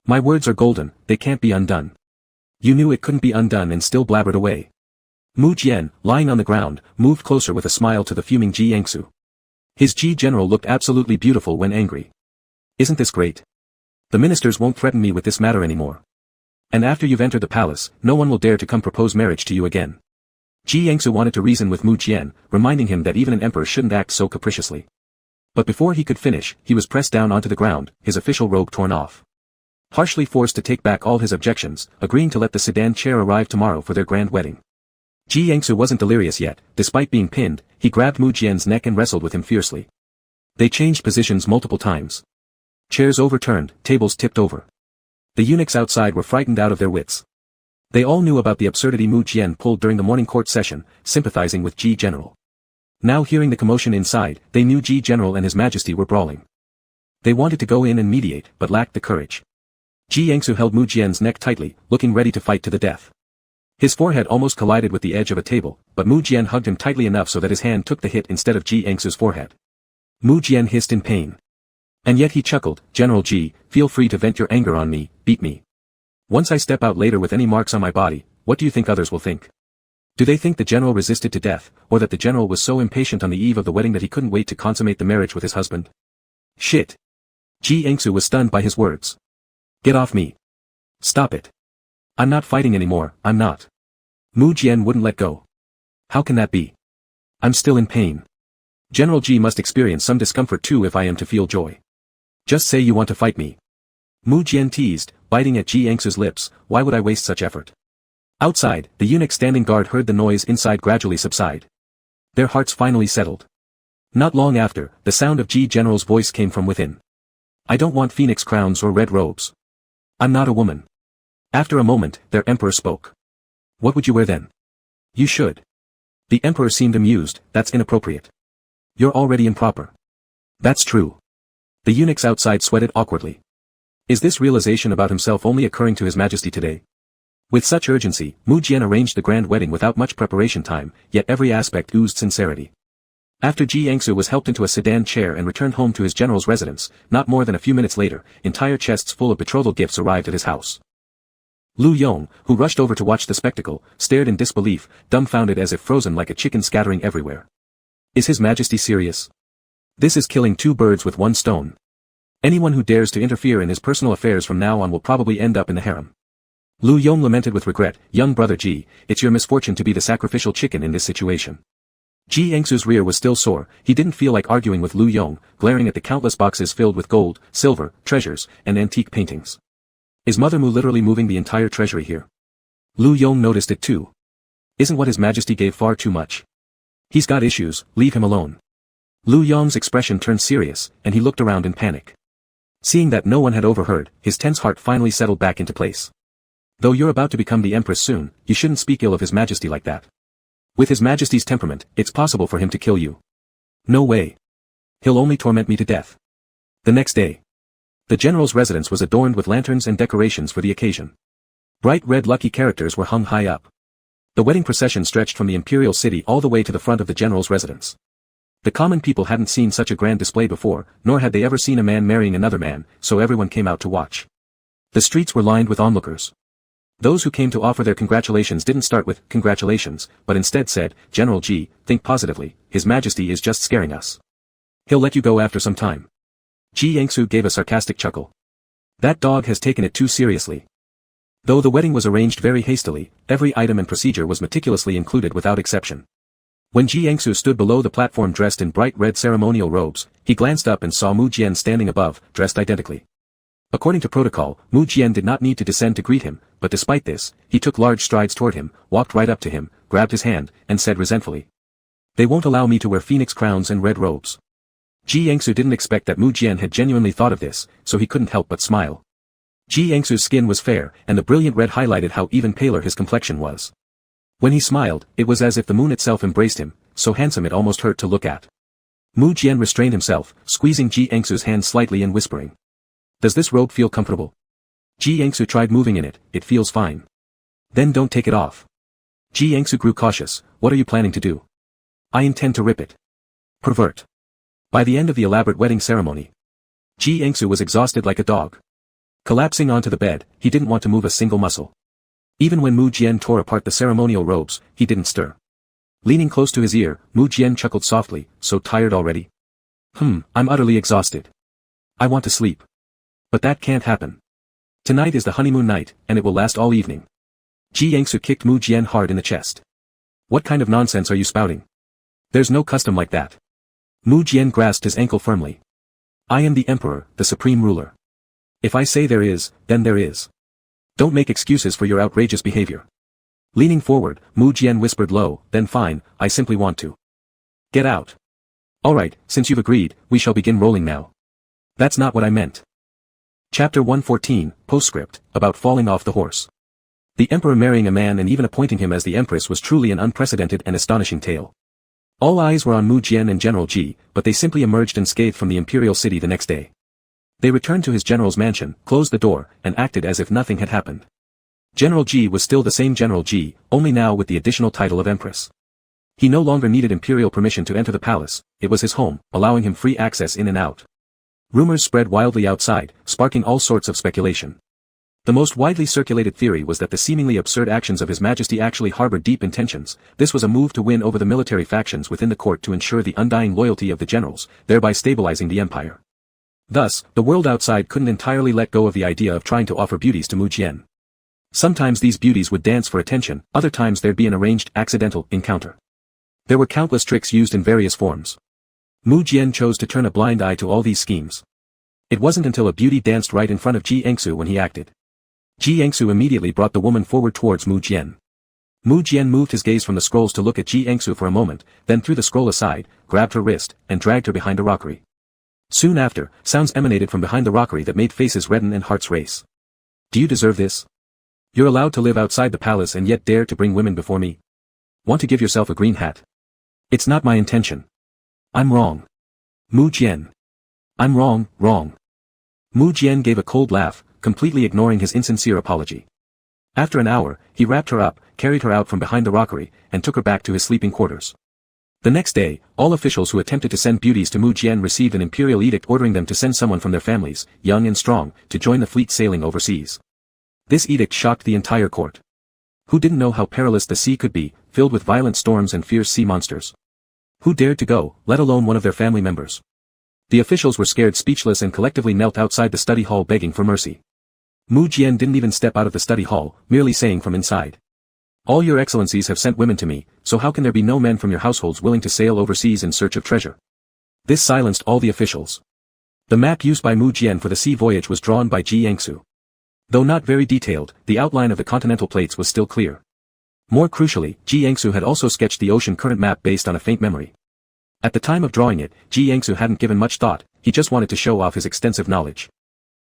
My words are golden, they can't be undone. You knew it couldn't be undone and still blabbered away. Mu Jian, lying on the ground, moved closer with a smile to the fuming Ji Yangsu. His Ji general looked absolutely beautiful when angry. Isn't this great? The ministers won't threaten me with this matter anymore. And after you've entered the palace, no one will dare to come propose marriage to you again. Ji Yangsu wanted to reason with Mu Jian, reminding him that even an emperor shouldn't act so capriciously. But before he could finish, he was pressed down onto the ground, his official robe torn off. Harshly forced to take back all his objections, agreeing to let the sedan chair arrive tomorrow for their grand wedding. Ji Yangsu wasn't delirious yet, despite being pinned, he grabbed Mu Jian's neck and wrestled with him fiercely. They changed positions multiple times. Chairs overturned, tables tipped over. The eunuchs outside were frightened out of their wits. They all knew about the absurdity Mu Jian pulled during the morning court session, sympathizing with Ji General. Now hearing the commotion inside, they knew Ji General and His Majesty were brawling. They wanted to go in and mediate, but lacked the courage. Ji Yangsu held Mu Jian's neck tightly, looking ready to fight to the death. His forehead almost collided with the edge of a table, but Mu Jian hugged him tightly enough so that his hand took the hit instead of Ji Yangsu's forehead. Mu Jian hissed in pain. And yet he chuckled, General Ji, feel free to vent your anger on me, beat me. Once I step out later with any marks on my body, what do you think others will think? Do they think the general resisted to death, or that the general was so impatient on the eve of the wedding that he couldn't wait to consummate the marriage with his husband? Shit. Ji Yangsu was stunned by his words. Get off me. Stop it. I'm not fighting anymore, I'm not. Mu Jian wouldn't let go. How can that be? I'm still in pain. General Ji must experience some discomfort too if I am to feel joy. Just say you want to fight me. Mu Jian teased, biting at Ji Yangsu's lips, why would I waste such effort? Outside, the eunuch standing guard heard the noise inside gradually subside. Their hearts finally settled. Not long after, the sound of Ji General's voice came from within. I don't want phoenix crowns or red robes. I'm not a woman. After a moment, their emperor spoke. What would you wear then? You should. The emperor seemed amused, that's inappropriate. You're already improper. That's true. The eunuchs outside sweated awkwardly. Is this realization about himself only occurring to His Majesty today? With such urgency, Mu Jian arranged the grand wedding without much preparation time, yet every aspect oozed sincerity. After Ji Yangsu was helped into a sedan chair and returned home to his general's residence, not more than a few minutes later, entire chests full of betrothal gifts arrived at his house. Lu Yong, who rushed over to watch the spectacle, stared in disbelief, dumbfounded as if frozen like a chicken scattering everywhere. Is His Majesty serious? This is killing two birds with one stone. Anyone who dares to interfere in his personal affairs from now on will probably end up in the harem. Lu Yong lamented with regret, young brother Ji, it's your misfortune to be the sacrificial chicken in this situation. Ji Engsu's rear was still sore, he didn't feel like arguing with Lu Yong, glaring at the countless boxes filled with gold, silver, treasures, and antique paintings. Is Mother Mu literally moving the entire treasury here? Lu Yong noticed it too. Isn't what His Majesty gave far too much? He's got issues, leave him alone. Lu Yong's expression turned serious, and he looked around in panic. Seeing that no one had overheard, his tense heart finally settled back into place. Though you're about to become the Empress soon, you shouldn't speak ill of His Majesty like that. With His Majesty's temperament, it's possible for him to kill you. No way. He'll only torment me to death. The next day, the general's residence was adorned with lanterns and decorations for the occasion. Bright red lucky characters were hung high up. The wedding procession stretched from the imperial city all the way to the front of the general's residence. The common people hadn't seen such a grand display before, nor had they ever seen a man marrying another man, so everyone came out to watch. The streets were lined with onlookers. Those who came to offer their congratulations didn't start with congratulations, but instead said, General Ji, think positively, His Majesty is just scaring us. He'll let you go after some time. Ji Engsu gave a sarcastic chuckle. That dog has taken it too seriously. Though the wedding was arranged very hastily, every item and procedure was meticulously included without exception. When Ji Engsu stood below the platform dressed in bright red ceremonial robes, he glanced up and saw Mu Jian standing above, dressed identically. According to protocol, Mu Jian did not need to descend to greet him, but despite this, he took large strides toward him, walked right up to him, grabbed his hand, and said resentfully. They won't allow me to wear phoenix crowns and red robes. Ji Engsu didn't expect that Mu Jian had genuinely thought of this, so he couldn't help but smile. Ji Engsu's skin was fair, and the brilliant red highlighted how even paler his complexion was. When he smiled, it was as if the moon itself embraced him, so handsome it almost hurt to look at. Mu Jian restrained himself, squeezing Ji Engsu's hand slightly and whispering. Does this robe feel comfortable? Ji Engsu tried moving in it, it feels fine. Then don't take it off. Ji Engsu grew cautious, what are you planning to do? I intend to rip it. Pervert. By the end of the elaborate wedding ceremony, Ji Engsu was exhausted like a dog. Collapsing onto the bed, he didn't want to move a single muscle. Even when Mu Jian tore apart the ceremonial robes, he didn't stir. Leaning close to his ear, Mu Jian chuckled softly, so tired already? I'm utterly exhausted. I want to sleep. But that can't happen. Tonight is the honeymoon night, and it will last all evening. Ji Engsu kicked Mu Jian hard in the chest. What kind of nonsense are you spouting? There's no custom like that. Mu Jian grasped his ankle firmly. I am the emperor, the supreme ruler. If I say there is, then there is. Don't make excuses for your outrageous behavior. Leaning forward, Mu Jian whispered low, then fine, I simply want to. Get out. Alright, since you've agreed, we shall begin rolling now. That's not what I meant. Chapter 114, Postscript, about falling off the horse. The emperor marrying a man and even appointing him as the empress was truly an unprecedented and astonishing tale. All eyes were on Mu Jian and General Ji, but they simply emerged unscathed from the imperial city the next day. They returned to his general's mansion, closed the door, and acted as if nothing had happened. General Ji was still the same General Ji, only now with the additional title of empress. He no longer needed imperial permission to enter the palace, it was his home, allowing him free access in and out. Rumors spread wildly outside, sparking all sorts of speculation. The most widely circulated theory was that the seemingly absurd actions of His Majesty actually harbored deep intentions. This was a move to win over the military factions within the court to ensure the undying loyalty of the generals, thereby stabilizing the empire. Thus, the world outside couldn't entirely let go of the idea of trying to offer beauties to Mu Jian. Sometimes these beauties would dance for attention, other times there'd be an arranged, accidental encounter. There were countless tricks used in various forms. Mu Jian chose to turn a blind eye to all these schemes. It wasn't until a beauty danced right in front of Ji Engsu when he acted. Ji Engsu immediately brought the woman forward towards Mu Jian. Mu Jian moved his gaze from the scrolls to look at Ji Engsu for a moment, then threw the scroll aside, grabbed her wrist, and dragged her behind a rockery. Soon after, sounds emanated from behind the rockery that made faces redden and hearts race. Do you deserve this? You're allowed to live outside the palace and yet dare to bring women before me? Want to give yourself a green hat? It's not my intention. I'm wrong. Mu Jian. I'm wrong. Mu Jian gave a cold laugh, completely ignoring his insincere apology. After an hour, he wrapped her up, carried her out from behind the rockery, and took her back to his sleeping quarters. The next day, all officials who attempted to send beauties to Mu Jian received an imperial edict ordering them to send someone from their families, young and strong, to join the fleet sailing overseas. This edict shocked the entire court. Who didn't know how perilous the sea could be, filled with violent storms and fierce sea monsters? Who dared to go, let alone one of their family members? The officials were scared speechless and collectively knelt outside the study hall begging for mercy. Mu Jian didn't even step out of the study hall, merely saying from inside. All your excellencies have sent women to me, so how can there be no men from your households willing to sail overseas in search of treasure? This silenced all the officials. The map used by Mu Jian for the sea voyage was drawn by Ji Yangsu. Though not very detailed, the outline of the continental plates was still clear. More crucially, Ji Yangsu had also sketched the ocean current map based on a faint memory. At the time of drawing it, Ji Yangsu hadn't given much thought, he just wanted to show off his extensive knowledge.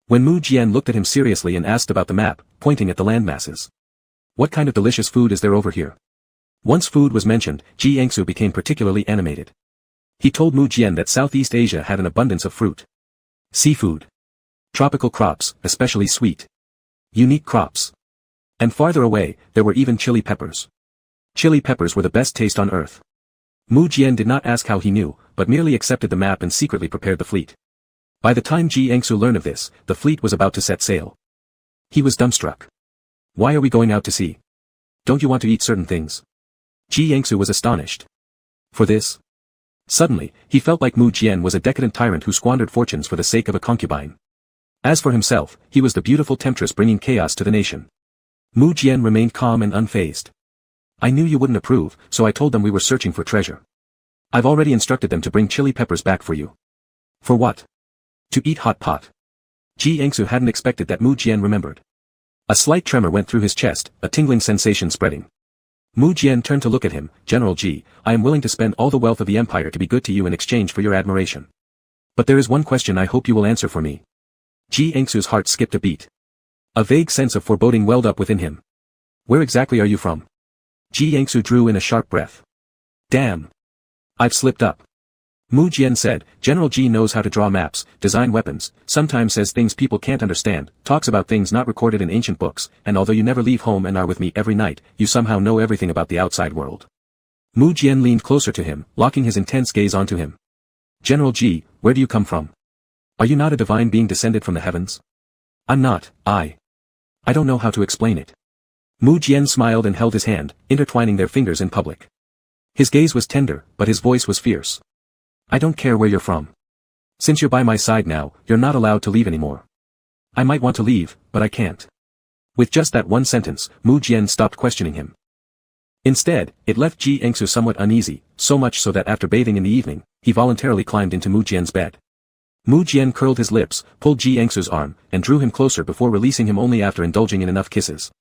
When Mu Jian looked at him seriously and asked about the map, pointing at the landmasses. What kind of delicious food is there over here? Once food was mentioned, Ji Yangsu became particularly animated. He told Mu Jian that Southeast Asia had an abundance of fruit, seafood, tropical crops, especially sweet, unique crops. And farther away, there were even chili peppers. Chili peppers were the best taste on earth. Mu Jian did not ask how he knew, but merely accepted the map and secretly prepared the fleet. By the time Ji Yangsu learned of this, the fleet was about to set sail. He was dumbstruck. Why are we going out to sea? Don't you want to eat certain things? Ji Yangsu was astonished. For this? Suddenly, he felt like Mu Jian was a decadent tyrant who squandered fortunes for the sake of a concubine. As for himself, he was the beautiful temptress bringing chaos to the nation. Mu Jian remained calm and unfazed. I knew you wouldn't approve, so I told them we were searching for treasure. I've already instructed them to bring chili peppers back for you. For what? To eat hot pot. Ji Yangsu hadn't expected that Mu Jian remembered. A slight tremor went through his chest, a tingling sensation spreading. Mu Jian turned to look at him. General Ji, I am willing to spend all the wealth of the empire to be good to you in exchange for your admiration. But there is one question I hope you will answer for me. Ji Yangsu's heart skipped a beat. A vague sense of foreboding welled up within him. Where exactly are you from? Ji Yangsu drew in a sharp breath. Damn. I've slipped up. Mu Jian said, General Ji knows how to draw maps, design weapons, sometimes says things people can't understand, talks about things not recorded in ancient books, and although you never leave home and are with me every night, you somehow know everything about the outside world. Mu Jian leaned closer to him, locking his intense gaze onto him. General Ji, where do you come from? Are you not a divine being descended from the heavens? I'm not, I don't know how to explain it. Mu Jian smiled and held his hand, intertwining their fingers in public. His gaze was tender, but his voice was fierce. I don't care where you're from. Since you're by my side now, you're not allowed to leave anymore. I might want to leave, but I can't. With just that one sentence, Mu Jian stopped questioning him. Instead, it left Ji Yangsu somewhat uneasy, so much so that after bathing in the evening, he voluntarily climbed into Mu Jian's bed. Mu Jian curled his lips, pulled Ji Yangsu's arm, and drew him closer before releasing him only after indulging in enough kisses.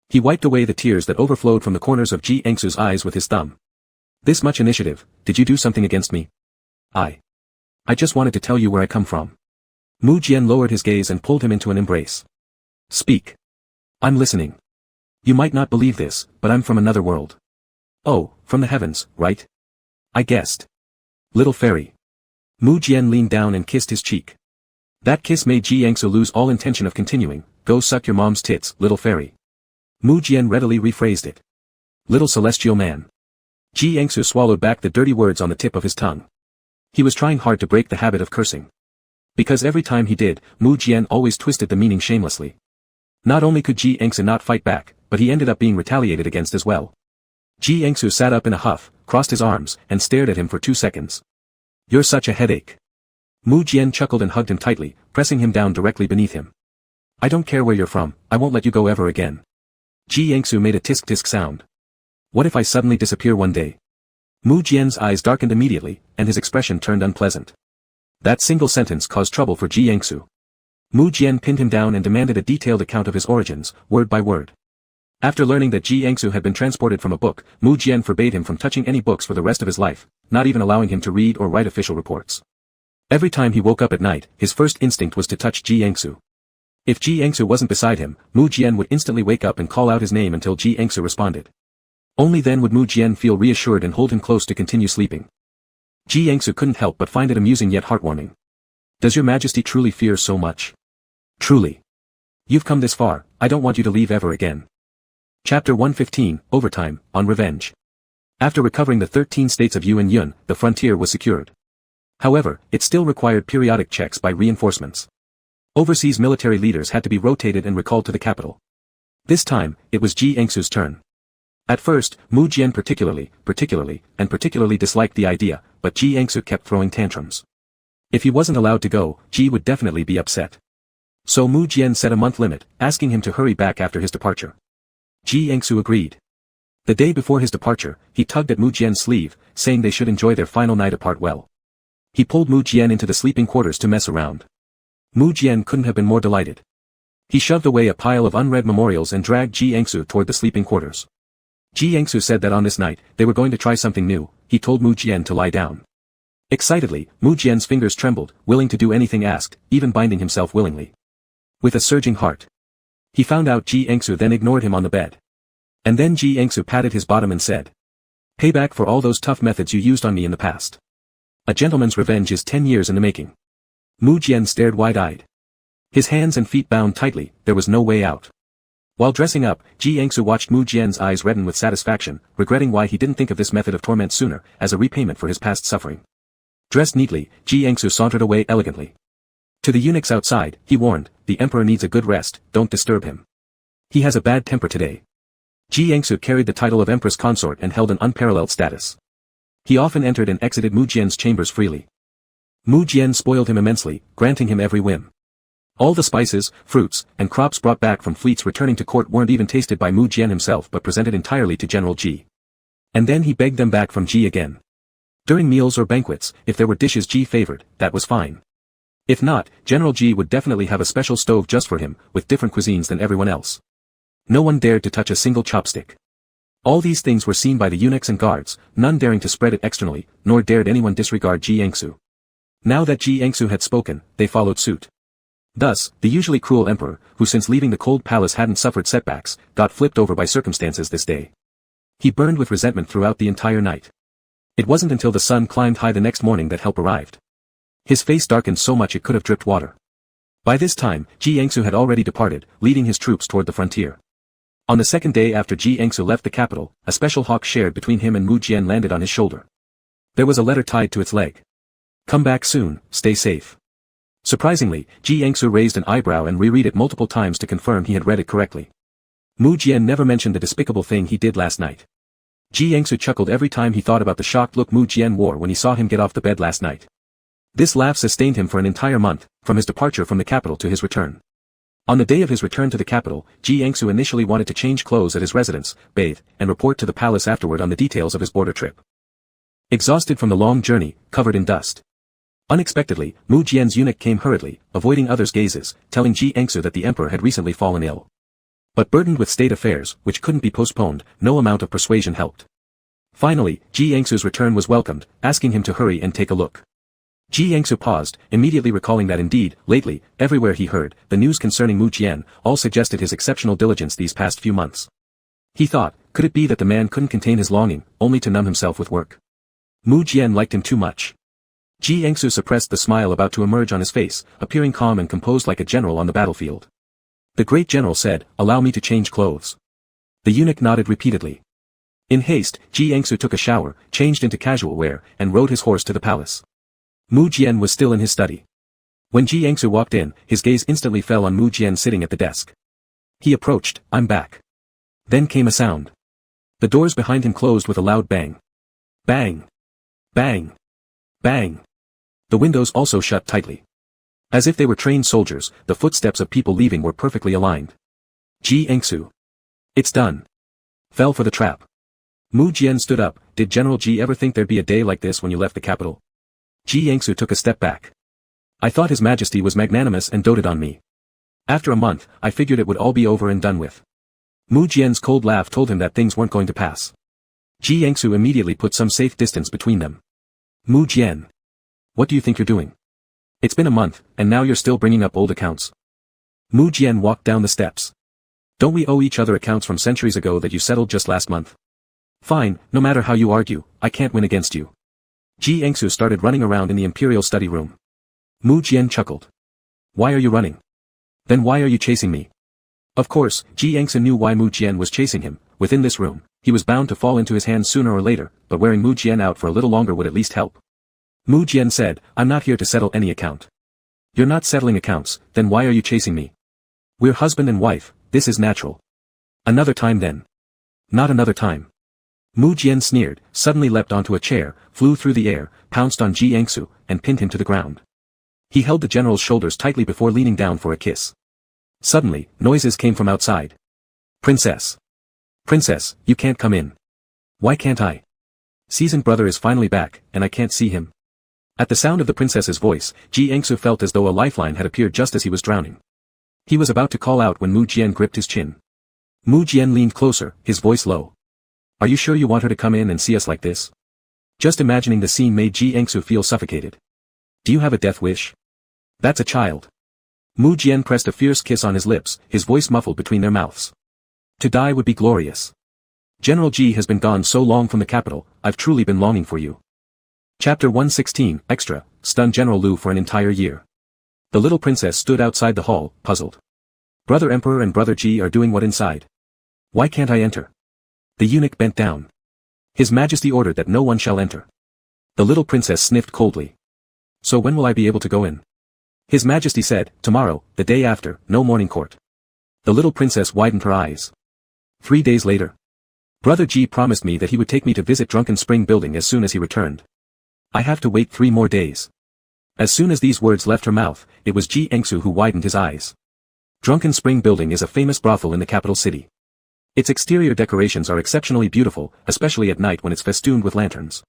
He wiped away the tears that overflowed from the corners of Ji Yangsu's eyes with his thumb. This much initiative, did you do something against me? I just wanted to tell you where I come from. Mu Jian lowered his gaze and pulled him into an embrace. Speak. I'm listening. You might not believe this, but I'm from another world. Oh, from the heavens, right? I guessed. Little fairy. Mu Jian leaned down and kissed his cheek. That kiss made Ji Yangsu lose all intention of continuing. Go suck your mom's tits, little fairy. Mu Jian readily rephrased it. Little celestial man. Ji Yangsu swallowed back the dirty words on the tip of his tongue. He was trying hard to break the habit of cursing. Because every time he did, Mu Jian always twisted the meaning shamelessly. Not only could Ji Yangsu not fight back, but he ended up being retaliated against as well. Ji Yangsu sat up in a huff, crossed his arms, and stared at him for 2 seconds. You're such a headache. Mu Jian chuckled and hugged him tightly, pressing him down directly beneath him. I don't care where you're from, I won't let you go ever again. Ji Yangsu made a tisk-tisk sound. What if I suddenly disappear one day? Mu Jian's eyes darkened immediately, and his expression turned unpleasant. That single sentence caused trouble for Ji Yangsu. Mu Jian pinned him down and demanded a detailed account of his origins, word by word. After learning that Ji Yangsu had been transported from a book, Mu Jian forbade him from touching any books for the rest of his life, not even allowing him to read or write official reports. Every time he woke up at night, his first instinct was to touch Ji Yangsu. If Ji Yangsu wasn't beside him, Mu Jian would instantly wake up and call out his name until Ji Yangsu responded. Only then would Mu Jian feel reassured and hold him close to continue sleeping. Ji Yangsu couldn't help but find it amusing yet heartwarming. Does your majesty truly fear so much? Truly. You've come this far, I don't want you to leave ever again. Chapter 115, Overtime, on Revenge. After recovering the 13 states of Yun, the frontier was secured. However, it still required periodic checks by reinforcements. Overseas military leaders had to be rotated and recalled to the capital. This time, it was Ji Engsu's turn. At first, Mu Jian particularly disliked the idea, but Ji Engsu kept throwing tantrums. If he wasn't allowed to go, Ji would definitely be upset. So Mu Jian set a month limit, asking him to hurry back after his departure. Ji Engsu agreed. The day before his departure, he tugged at Mu Jian's sleeve, saying they should enjoy their final night apart well. He pulled Mu Jian into the sleeping quarters to mess around. Mu Jian couldn't have been more delighted. He shoved away a pile of unread memorials and dragged Ji Engsu toward the sleeping quarters. Ji Engsu said that on this night, they were going to try something new. He told Mu Jian to lie down. Excitedly, Mu Jian's fingers trembled, willing to do anything asked, even binding himself willingly. With a surging heart. He found out Ji Engsu then ignored him on the bed. And then Ji Engsu patted his bottom and said, "Payback for all those tough methods you used on me in the past. A gentleman's revenge is 10 years in the making." Mu Jian stared wide-eyed. His hands and feet bound tightly, there was no way out. While dressing up, Ji Engsu watched Mu Jian's eyes redden with satisfaction, regretting why he didn't think of this method of torment sooner, as a repayment for his past suffering. Dressed neatly, Ji Engsu sauntered away elegantly. To the eunuchs outside, he warned, "The emperor needs a good rest, don't disturb him. He has a bad temper today." Ji Engsu carried the title of empress consort and held an unparalleled status. He often entered and exited Mu Jian's chambers freely. Mu Jian spoiled him immensely, granting him every whim. All the spices, fruits, and crops brought back from fleets returning to court weren't even tasted by Mu Jian himself but presented entirely to General Ji. And then he begged them back from Ji again. During meals or banquets, if there were dishes Ji favored, that was fine. If not, General Ji would definitely have a special stove just for him, with different cuisines than everyone else. No one dared to touch a single chopstick. All these things were seen by the eunuchs and guards, none daring to spread it externally, nor dared anyone disregard Ji Engsu. Now that Ji Engsu had spoken, they followed suit. Thus, the usually cruel emperor, who since leaving the cold palace hadn't suffered setbacks, got flipped over by circumstances this day. He burned with resentment throughout the entire night. It wasn't until the sun climbed high the next morning that help arrived. His face darkened so much it could have dripped water. By this time, Ji Engsu had already departed, leading his troops toward the frontier. On the second day after Ji Engsu left the capital, a special hawk shared between him and Mu Jian landed on his shoulder. There was a letter tied to its leg. "Come back soon, stay safe." Surprisingly, Ji Engsu raised an eyebrow and reread it multiple times to confirm he had read it correctly. Mu Jian never mentioned the despicable thing he did last night. Ji Engsu chuckled every time he thought about the shocked look Mu Jian wore when he saw him get off the bed last night. This laugh sustained him for an entire month, from his departure from the capital to his return. On the day of his return to the capital, Ji Engsu initially wanted to change clothes at his residence, bathe, and report to the palace afterward on the details of his border trip. Exhausted from the long journey, covered in dust. Unexpectedly, Mu Jian's eunuch came hurriedly, avoiding others' gazes, telling Ji Engsu that the emperor had recently fallen ill. But burdened with state affairs, which couldn't be postponed, no amount of persuasion helped. Finally, Ji Engsu's return was welcomed, asking him to hurry and take a look. Ji Engsu paused, immediately recalling that indeed, lately, everywhere he heard, the news concerning Mu Jian, all suggested his exceptional diligence these past few months. He thought, could it be that the man couldn't contain his longing, only to numb himself with work? Mu Jian liked him too much. Ji Engsu suppressed the smile about to emerge on his face, appearing calm and composed like a general on the battlefield. The great general said, "Allow me to change clothes." The eunuch nodded repeatedly. In haste, Ji Engsu took a shower, changed into casual wear, and rode his horse to the palace. Mu Jian was still in his study. When Ji Engsu walked in, his gaze instantly fell on Mu Jian sitting at the desk. He approached, "I'm back." Then came a sound. The doors behind him closed with a loud bang. Bang! Bang! Bang! The windows also shut tightly. As if they were trained soldiers, the footsteps of people leaving were perfectly aligned. Ji Engsu. "It's done." Fell for the trap. Mu Jian stood up. "Did General Ji ever think there'd be a day like this when you left the capital?" Ji Engsu took a step back. "I thought His Majesty was magnanimous and doted on me. After a month, I figured it would all be over and done with." Mu Jian's cold laugh told him that things weren't going to pass. Ji Engsu immediately put some safe distance between them. "Mu Jian. What do you think you're doing? It's been a month, and now you're still bringing up old accounts." Mu Jian walked down the steps. "Don't we owe each other accounts from centuries ago that you settled just last month? Fine, no matter how you argue, I can't win against you." Ji Engsu started running around in the imperial study room. Mu Jian chuckled. "Why are you running? Then why are you chasing me?" Of course, Ji Engsu knew why Mu Jian was chasing him. Within this room, he was bound to fall into his hands sooner or later, but wearing Mu Jian out for a little longer would at least help. Mu Jian said, "I'm not here to settle any account." "You're not settling accounts, then why are you chasing me?" "We're husband and wife, this is natural." Another time then. Not another time. Mu Jian sneered, suddenly leapt onto a chair, flew through the air, pounced on Ji Engsu, and pinned him to the ground. He held the general's shoulders tightly before leaning down for a kiss. Suddenly, noises came from outside. Princess! Princess, you can't come in. Why can't I? Seasoned brother is finally back, and I can't see him. At the sound of the princess's voice, Ji Engsu felt as though a lifeline had appeared just as he was drowning. He was about to call out when Mu Jian gripped his chin. Mu Jian leaned closer, his voice low. Are you sure you want her to come in and see us like this? Just imagining the scene made Ji Engsu feel suffocated. Do you have a death wish? That's a child. Mu Jian pressed a fierce kiss on his lips, his voice muffled between their mouths. To die would be glorious. General Ji has been gone so long from the capital, I've truly been longing for you. Chapter 116, Extra, stunned General Lu for an entire year. The little princess stood outside the hall, puzzled. Brother Emperor and Brother Ji are doing what inside? Why can't I enter? The eunuch bent down. His Majesty ordered that no one shall enter. The little princess sniffed coldly. So when will I be able to go in? His Majesty said, tomorrow, the day after, no morning court. The little princess widened her eyes. 3 days later. Brother Ji promised me that he would take me to visit Drunken Spring Building as soon as he returned. I have to wait 3 more days. As soon as these words left her mouth, it was Ji Engsu who widened his eyes. Drunken Spring Building is a famous brothel in the capital city. Its exterior decorations are exceptionally beautiful, especially at night when it's festooned with lanterns.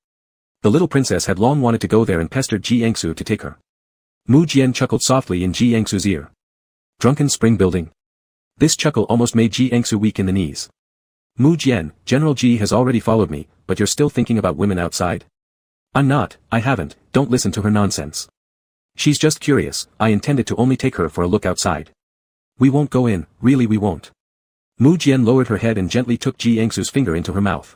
The little princess had long wanted to go there and pestered Ji Engsu to take her. Mu Jian chuckled softly in Ji Engsu's ear. Drunken Spring Building. This chuckle almost made Ji Engsu weak in the knees. Mu Jian, General Ji has already followed me, but you're still thinking about women outside? I'm not, I haven't, don't listen to her nonsense. She's just curious, I intended to only take her for a look outside. We won't go in, really we won't. Mu Jian lowered her head and gently took Ji Engsu's finger into her mouth.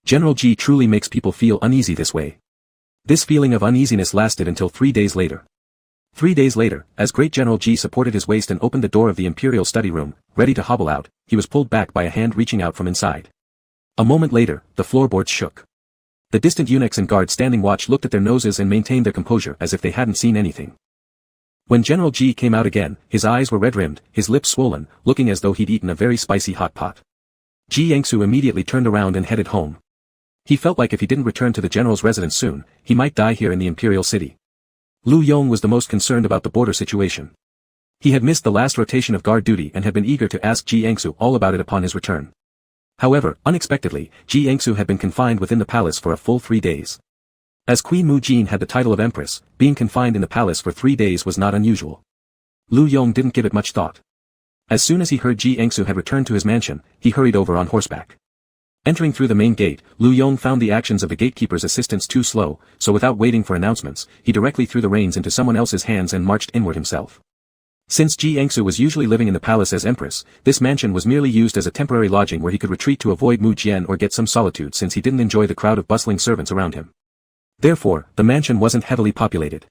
General Ji truly makes people feel uneasy this way. This feeling of uneasiness lasted until 3 days later. 3 days later, as Great General Ji supported his waist and opened the door of the imperial study room, ready to hobble out, he was pulled back by a hand reaching out from inside. A moment later, the floorboards shook. The distant eunuchs and guards standing watch looked at their noses and maintained their composure as if they hadn't seen anything. When General Ji came out again, his eyes were red-rimmed, his lips swollen, looking as though he'd eaten a very spicy hot pot. Ji Engsu immediately turned around and headed home. He felt like if he didn't return to the general's residence soon, he might die here in the imperial city. Lu Yong was the most concerned about the border situation. He had missed the last rotation of guard duty and had been eager to ask Ji Engsu all about it upon his return. However, unexpectedly, Ji Engsu had been confined within the palace for a full 3 days. As Queen Mu Jin had the title of Empress, being confined in the palace for 3 days was not unusual. Lu Yong didn't give it much thought. As soon as he heard Ji Engsu had returned to his mansion, he hurried over on horseback. Entering through the main gate, Lu Yong found the actions of the gatekeeper's assistants too slow, so without waiting for announcements, he directly threw the reins into someone else's hands and marched inward himself. Since Ji Engsu was usually living in the palace as Empress, this mansion was merely used as a temporary lodging where he could retreat to avoid Mu Jian or get some solitude since he didn't enjoy the crowd of bustling servants around him. Therefore, the mansion wasn't heavily populated.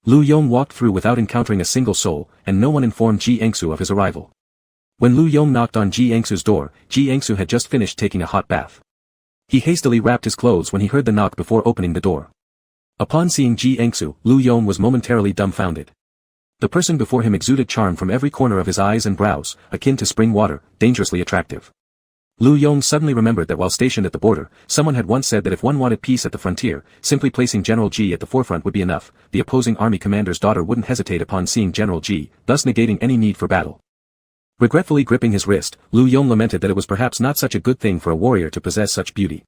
Lu Yong walked through without encountering a single soul, and no one informed Ji Engsu of his arrival. When Lu Yong knocked on Ji Engsu's door, Ji Engsu had just finished taking a hot bath. He hastily wrapped his clothes when he heard the knock before opening the door. Upon seeing Ji Engsu, Lu Yong was momentarily dumbfounded. The person before him exuded charm from every corner of his eyes and brows, akin to spring water, dangerously attractive. Lu Yong suddenly remembered that while stationed at the border, someone had once said that if one wanted peace at the frontier, simply placing General Ji at the forefront would be enough. The opposing army commander's daughter wouldn't hesitate upon seeing General Ji, thus negating any need for battle. Regretfully gripping his wrist, Lu Yong lamented that it was perhaps not such a good thing for a warrior to possess such beauty.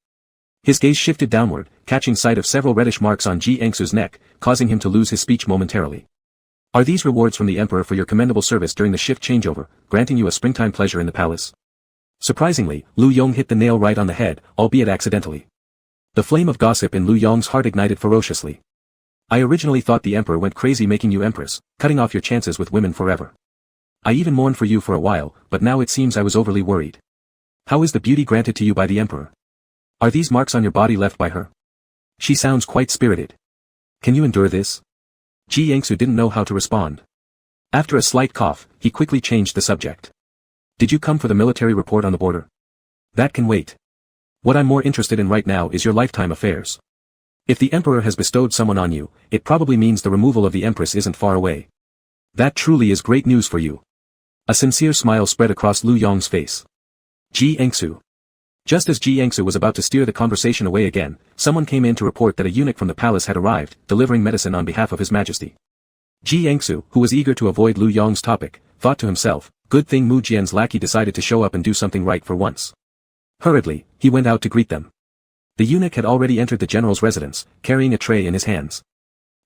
His gaze shifted downward, catching sight of several reddish marks on Ji Engsu's neck, causing him to lose his speech momentarily. Are these rewards from the Emperor for your commendable service during the shift changeover, granting you a springtime pleasure in the palace? Surprisingly, Lu Yong hit the nail right on the head, albeit accidentally. The flame of gossip in Lu Yong's heart ignited ferociously. I originally thought the Emperor went crazy making you Empress, cutting off your chances with women forever. I even mourned for you for a while, but now it seems I was overly worried. How is the beauty granted to you by the Emperor? Are these marks on your body left by her? She sounds quite spirited. Can you endure this? Ji Engsu didn't know how to respond. After a slight cough, he quickly changed the subject. Did you come for the military report on the border? That can wait. What I'm more interested in right now is your lifetime affairs. If the Emperor has bestowed someone on you, it probably means the removal of the Empress isn't far away. That truly is great news for you. A sincere smile spread across Lu Yong's face. Ji Engsu. Just as Ji Engsu was about to steer the conversation away again, someone came in to report that a eunuch from the palace had arrived, delivering medicine on behalf of His Majesty. Ji Engsu, who was eager to avoid Lu Yong's topic, thought to himself, good thing Mu Jian's lackey decided to show up and do something right for once. Hurriedly, he went out to greet them. The eunuch had already entered the general's residence, carrying a tray in his hands.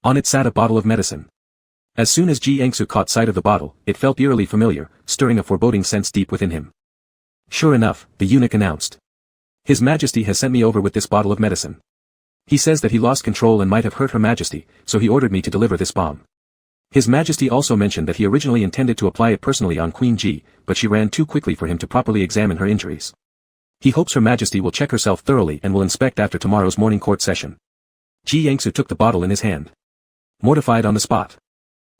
On it sat a bottle of medicine. As soon as Ji Engsu caught sight of the bottle, it felt eerily familiar, stirring a foreboding sense deep within him. Sure enough, the eunuch announced. His Majesty has sent me over with this bottle of medicine. He says that he lost control and might have hurt Her Majesty, so he ordered me to deliver this bomb. His Majesty also mentioned that he originally intended to apply it personally on Queen Ji, but she ran too quickly for him to properly examine her injuries. He hopes Her Majesty will check herself thoroughly and will inspect after tomorrow's morning court session. Ji Engsu took the bottle in his hand. Mortified on the spot.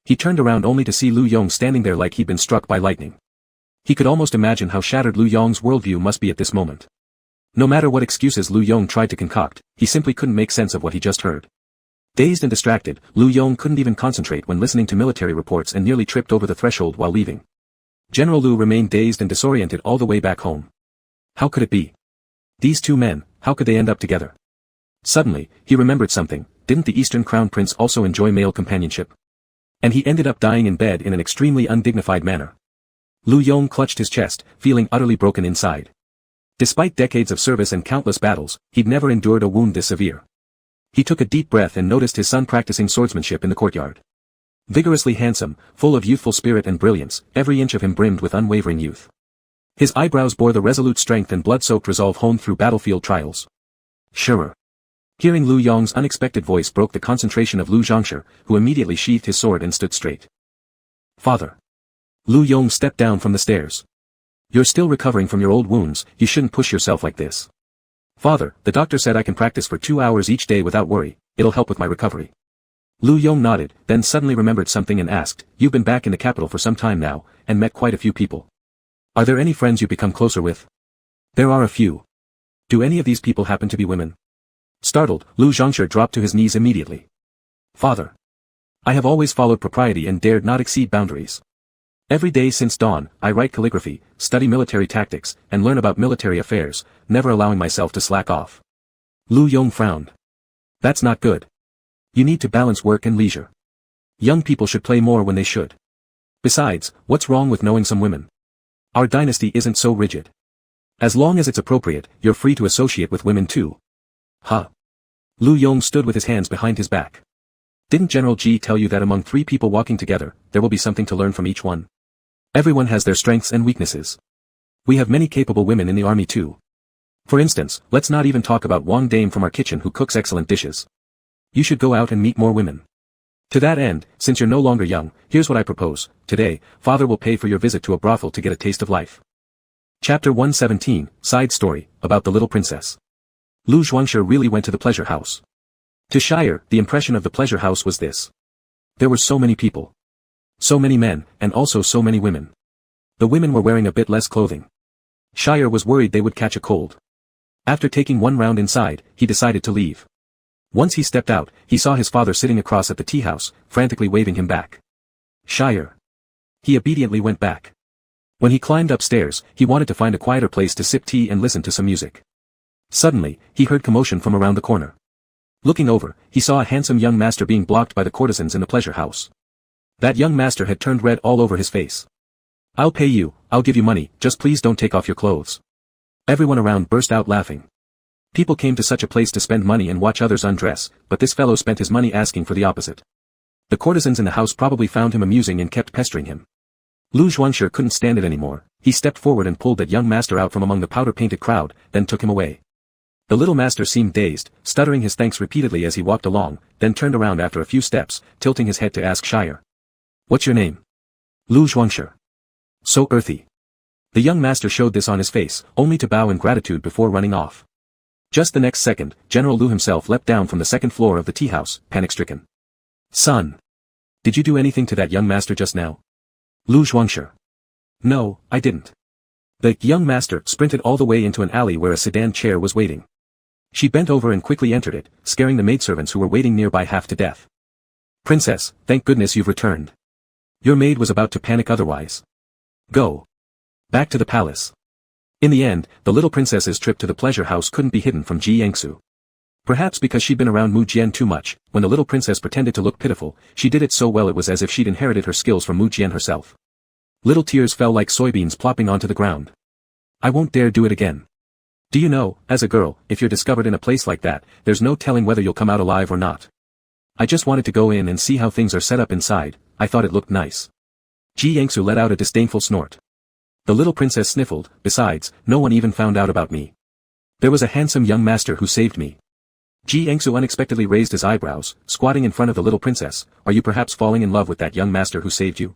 He turned around only to see Lu Yong standing there like he'd been struck by lightning. He could almost imagine how shattered Lu Yong's worldview must be at this moment. No matter what excuses Lu Yong tried to concoct, he simply couldn't make sense of what he just heard. Dazed and distracted, Lu Yong couldn't even concentrate when listening to military reports and nearly tripped over the threshold while leaving. General Lu remained dazed and disoriented all the way back home. How could it be? These two men, how could they end up together? Suddenly, he remembered something. Didn't the Eastern Crown Prince also enjoy male companionship? And he ended up dying in bed in an extremely undignified manner. Lu Yong clutched his chest, feeling utterly broken inside. Despite decades of service and countless battles, he'd never endured a wound this severe. He took a deep breath and noticed his son practicing swordsmanship in the courtyard. Vigorously handsome, full of youthful spirit and brilliance, every inch of him brimmed with unwavering youth. His eyebrows bore the resolute strength and blood-soaked resolve honed through battlefield trials. Sure. Hearing Lu Yong's unexpected voice broke the concentration of Lu Zhangshi, who immediately sheathed his sword and stood straight. Father. Lu Yong stepped down from the stairs. You're still recovering from your old wounds, you shouldn't push yourself like this. Father, the doctor said I can practice for 2 hours each day without worry, it'll help with my recovery. Lu Yong nodded, then suddenly remembered something and asked, you've been back in the capital for some time now, and met quite a few people. Are there any friends you've become closer with? There are a few. Do any of these people happen to be women? Startled, Lu Zhangshi dropped to his knees immediately. Father. I have always followed propriety and dared not exceed boundaries. Every day since dawn, I write calligraphy, study military tactics, and learn about military affairs, never allowing myself to slack off. Lu Yong frowned. That's not good. You need to balance work and leisure. Young people should play more when they should. Besides, what's wrong with knowing some women? Our dynasty isn't so rigid. As long as it's appropriate, you're free to associate with women too. Huh? Lu Yong stood with his hands behind his back. Didn't General Ji tell you that among 3 people walking together, there will be something to learn from each one? Everyone has their strengths and weaknesses. We have many capable women in the army too. For instance, let's not even talk about Wang Dame from our kitchen who cooks excellent dishes. You should go out and meet more women. To that end, since you're no longer young, here's what I propose. Today, Father will pay for your visit to a brothel to get a taste of life. Chapter 117, Side Story, about the Little Princess. Lu Zhangshi really went to the pleasure house. To Shire, the impression of the pleasure house was this. There were so many people. So many men, and also so many women. The women were wearing a bit less clothing. Shire was worried they would catch a cold. After taking one round inside, he decided to leave. Once he stepped out, he saw his father sitting across at the tea house, frantically waving him back. Shire. He obediently went back. When he climbed upstairs, he wanted to find a quieter place to sip tea and listen to some music. Suddenly, he heard commotion from around the corner. Looking over, he saw a handsome young master being blocked by the courtesans in the pleasure house. That young master had turned red all over his face. I'll pay you, I'll give you money, just please don't take off your clothes. Everyone around burst out laughing. People came to such a place to spend money and watch others undress, but this fellow spent his money asking for the opposite. The courtesans in the house probably found him amusing and kept pestering him. Lu Zhangshi couldn't stand it anymore. He stepped forward and pulled that young master out from among the powder-painted crowd, then took him away. The little master seemed dazed, stuttering his thanks repeatedly as he walked along, then turned around after a few steps, tilting his head to ask Shire. What's your name? Lu Zhangshi. So earthy. The young master showed this on his face, only to bow in gratitude before running off. Just the next second, General Lu himself leapt down from the second floor of the tea house, panic-stricken. Son. Did you do anything to that young master just now? Lu Zhangshi. No, I didn't. The young master sprinted all the way into an alley where a sedan chair was waiting. She bent over and quickly entered it, scaring the maidservants who were waiting nearby half to death. Princess, thank goodness you've returned. Your maid was about to panic otherwise. Go. Back to the palace. In the end, the little princess's trip to the pleasure house couldn't be hidden from Ji Yangsu. Perhaps because she'd been around Mu Jian too much, when the little princess pretended to look pitiful, she did it so well it was as if she'd inherited her skills from Mu Jian herself. Little tears fell like soybeans plopping onto the ground. I won't dare do it again. Do you know, as a girl, if you're discovered in a place like that, there's no telling whether you'll come out alive or not. I just wanted to go in and see how things are set up inside, I thought it looked nice. Ji Yangsu let out a disdainful snort. The little princess sniffled, besides, no one even found out about me. There was a handsome young master who saved me. Ji Yangsu unexpectedly raised his eyebrows, squatting in front of the little princess. Are you perhaps falling in love with that young master who saved you?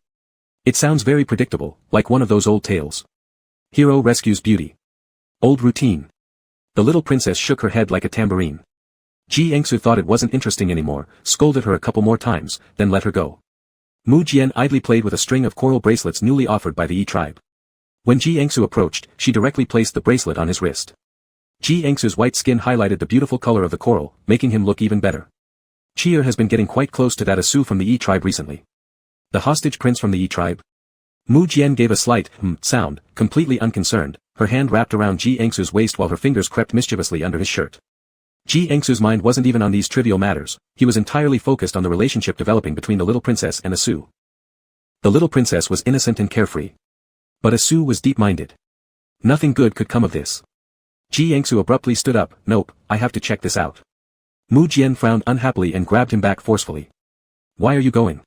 It sounds very predictable, like one of those old tales. Hero rescues beauty. Old routine. The little princess shook her head like a tambourine. Ji Yangsu thought it wasn't interesting anymore, scolded her a couple more times, then let her go. Mu Jian idly played with a string of coral bracelets newly offered by the Yi tribe. When Ji Yangsu approached, she directly placed the bracelet on his wrist. Ji Yangsu's white skin highlighted the beautiful color of the coral, making him look even better. Cheer has been getting quite close to that Asu from the Yi tribe recently. The hostage prince from the Yi tribe? Mu Jian gave a slight sound, completely unconcerned, her hand wrapped around Ji Yangsu's waist while her fingers crept mischievously under his shirt. Ji Yangsu's mind wasn't even on these trivial matters, he was entirely focused on the relationship developing between the little princess and Asu. The little princess was innocent and carefree. But Asu was deep-minded. Nothing good could come of this. Ji Yangsu abruptly stood up. Nope, I have to check this out. Mu Jian frowned unhappily and grabbed him back forcefully. Why are you going?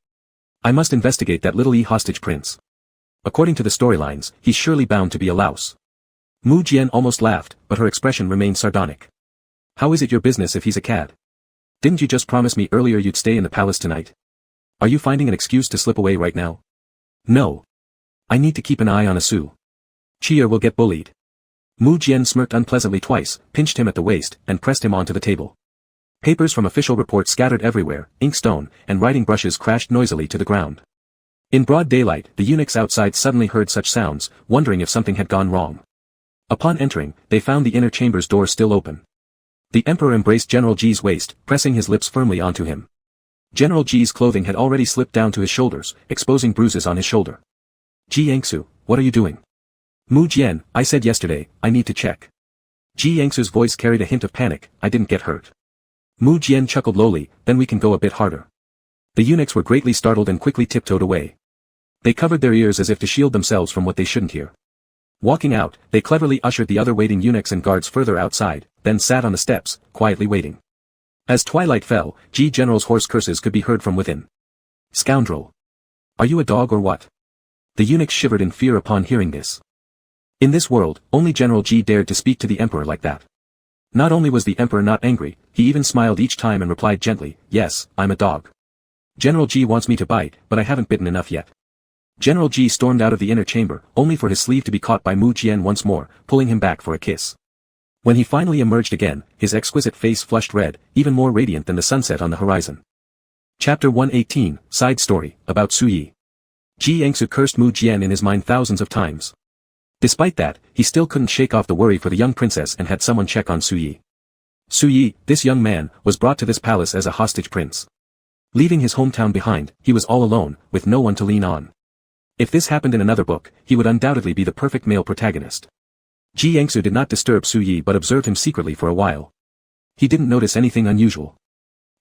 I must investigate that little hostage prince. According to the storylines, he's surely bound to be a louse. Mu Jian almost laughed, but her expression remained sardonic. How is it your business if he's a cad? Didn't you just promise me earlier you'd stay in the palace tonight? Are you finding an excuse to slip away right now? No. I need to keep an eye on Asu. Cheer will get bullied. Mu Jian smirked unpleasantly twice, pinched him at the waist, and pressed him onto the table. Papers from official reports scattered everywhere, inkstone, and writing brushes crashed noisily to the ground. In broad daylight, the eunuchs outside suddenly heard such sounds, wondering if something had gone wrong. Upon entering, they found the inner chamber's door still open. The emperor embraced General Ji's waist, pressing his lips firmly onto him. General Ji's clothing had already slipped down to his shoulders, exposing bruises on his shoulder. Ji Yangsu, what are you doing? Mu Jian, I said yesterday, I need to check. Ji Yangsu's voice carried a hint of panic, I didn't get hurt. Mu Jian chuckled lowly, then we can go a bit harder. The eunuchs were greatly startled and quickly tiptoed away. They covered their ears as if to shield themselves from what they shouldn't hear. Walking out, they cleverly ushered the other waiting eunuchs and guards further outside, then sat on the steps, quietly waiting. As twilight fell, Ji General's hoarse curses could be heard from within. Scoundrel! Are you a dog or what? The eunuchs shivered in fear upon hearing this. In this world, only General Ji dared to speak to the emperor like that. Not only was the emperor not angry, he even smiled each time and replied gently, yes, I'm a dog. General Ji wants me to bite, but I haven't bitten enough yet. General Ji stormed out of the inner chamber, only for his sleeve to be caught by Mu Jian once more, pulling him back for a kiss. When he finally emerged again, his exquisite face flushed red, even more radiant than the sunset on the horizon. Chapter 118, Side Story, about Su Yi. Ji Yangsu cursed Mu Jian in his mind thousands of times. Despite that, he still couldn't shake off the worry for the young princess and had someone check on Su Yi. Su Yi, this young man, was brought to this palace as a hostage prince. Leaving his hometown behind, he was all alone, with no one to lean on. If this happened in another book, he would undoubtedly be the perfect male protagonist. Ji Yangsu did not disturb Su Yi but observed him secretly for a while. He didn't notice anything unusual.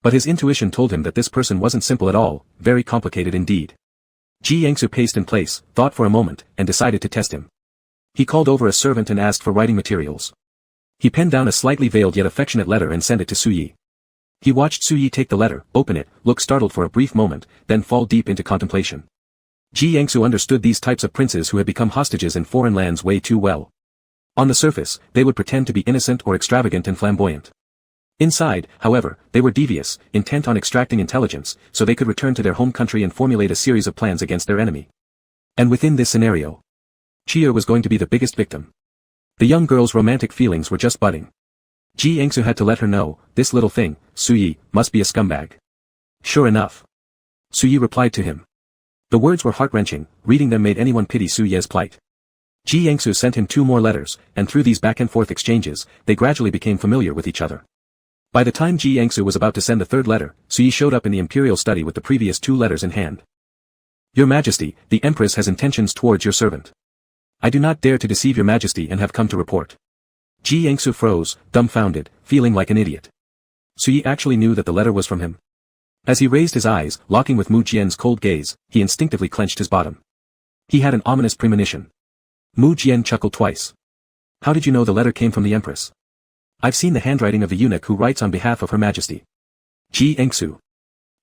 But his intuition told him that this person wasn't simple at all, very complicated indeed. Ji Yangsu paced in place, thought for a moment, and decided to test him. He called over a servant and asked for writing materials. He penned down a slightly veiled yet affectionate letter and sent it to Su Yi. He watched Su Yi take the letter, open it, look startled for a brief moment, then fall deep into contemplation. Ji Yangsu understood these types of princes who had become hostages in foreign lands way too well. On the surface, they would pretend to be innocent or extravagant and flamboyant. Inside, however, they were devious, intent on extracting intelligence, so they could return to their home country and formulate a series of plans against their enemy. And within this scenario, Cheer was going to be the biggest victim. The young girl's romantic feelings were just budding. Ji Yangsu had to let her know, this little thing, Su Yi, must be a scumbag. Sure enough. Su Yi replied to him. The words were heart-wrenching, reading them made anyone pity Su Ye's plight. Ji Yangsu sent him 2 more letters, and through these back-and-forth exchanges, they gradually became familiar with each other. By the time Ji Yangsu was about to send the 3rd letter, Su Yi showed up in the imperial study with the previous 2 letters in hand. Your Majesty, the Empress has intentions towards your servant. I do not dare to deceive your majesty and have come to report. Ji Yangsu froze, dumbfounded, feeling like an idiot. Suyi actually knew that the letter was from him. As he raised his eyes, locking with Mu Jian's cold gaze, he instinctively clenched his bottom. He had an ominous premonition. Mu Jian chuckled twice. How did you know the letter came from the Empress? I've seen the handwriting of the eunuch who writes on behalf of Her Majesty. Ji Yangsu.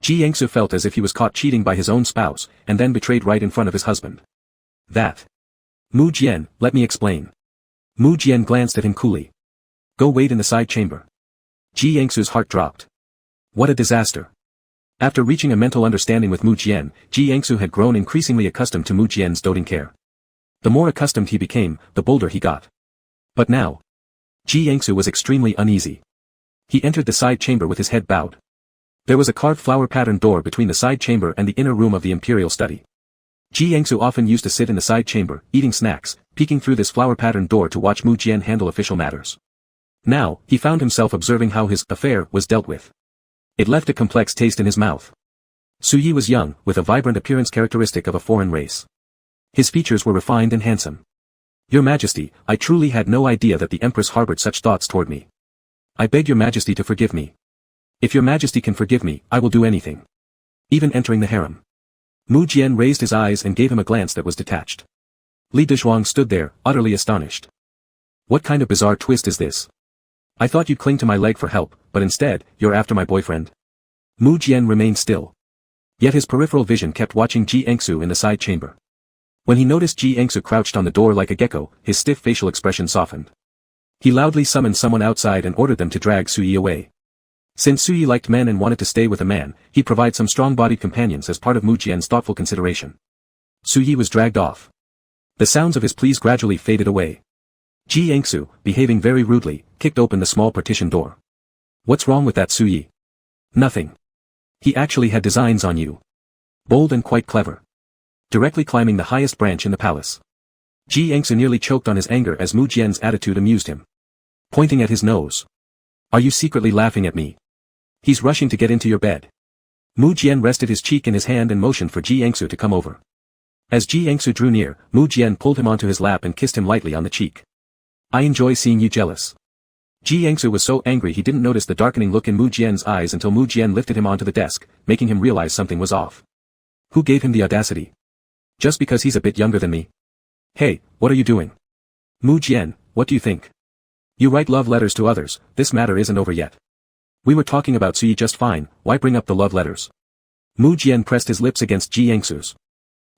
Ji Yangsu felt as if he was caught cheating by his own spouse, and then betrayed right in front of his husband. That. Mu Jian, let me explain. Mu Jian glanced at him coolly. Go wait in the side chamber. Ji Yangsu's heart dropped. What a disaster. After reaching a mental understanding with Mu Jian, Ji Yangsu had grown increasingly accustomed to Mu Jian's doting care. The more accustomed he became, the bolder he got. But now, Ji Yangsu was extremely uneasy. He entered the side chamber with his head bowed. There was a carved flower pattern door between the side chamber and the inner room of the imperial study. Ji Yangsu often used to sit in the side chamber, eating snacks, peeking through this flower pattern door to watch Mu Jian handle official matters. Now, he found himself observing how his affair was dealt with. It left a complex taste in his mouth. Suyi was young, with a vibrant appearance characteristic of a foreign race. His features were refined and handsome. Your Majesty, I truly had no idea that the Empress harbored such thoughts toward me. I beg your Majesty to forgive me. If your Majesty can forgive me, I will do anything. Even entering the harem. Mu Jian raised his eyes and gave him a glance that was detached. Li Dezhuang stood there, utterly astonished. What kind of bizarre twist is this? I thought you'd cling to my leg for help, but instead, you're after my boyfriend. Mu Jian remained still. Yet his peripheral vision kept watching Ji Yangsu in the side chamber. When he noticed Ji Yangsu crouched on the door like a gecko, his stiff facial expression softened. He loudly summoned someone outside and ordered them to drag Suyi away. Since Suyi liked men and wanted to stay with a man, he provided some strong-bodied companions as part of Mu Jian's thoughtful consideration. Suyi was dragged off. The sounds of his pleas gradually faded away. Ji Yangsu, behaving very rudely, kicked open the small partition door. What's wrong with that, Suyi? Nothing. He actually had designs on you. Bold and quite clever. Directly climbing the highest branch in the palace. Ji Yangsu nearly choked on his anger as Mu Jian's attitude amused him. Pointing at his nose. Are you secretly laughing at me? He's rushing to get into your bed. Mu Jian rested his cheek in his hand and motioned for Ji Yangsu to come over. As Ji Yangsu drew near, Mu Jian pulled him onto his lap and kissed him lightly on the cheek. I enjoy seeing you jealous. Ji Yangsu was so angry he didn't notice the darkening look in Mu Jian's eyes until Mu Jian lifted him onto the desk, making him realize something was off. Who gave him the audacity? Just because he's a bit younger than me. Hey, what are you doing? Mu Jian, what do you think? You write love letters to others, this matter isn't over yet. We were talking about Suyi just fine, why bring up the love letters? Mu Jian pressed his lips against Ji Yangsu's.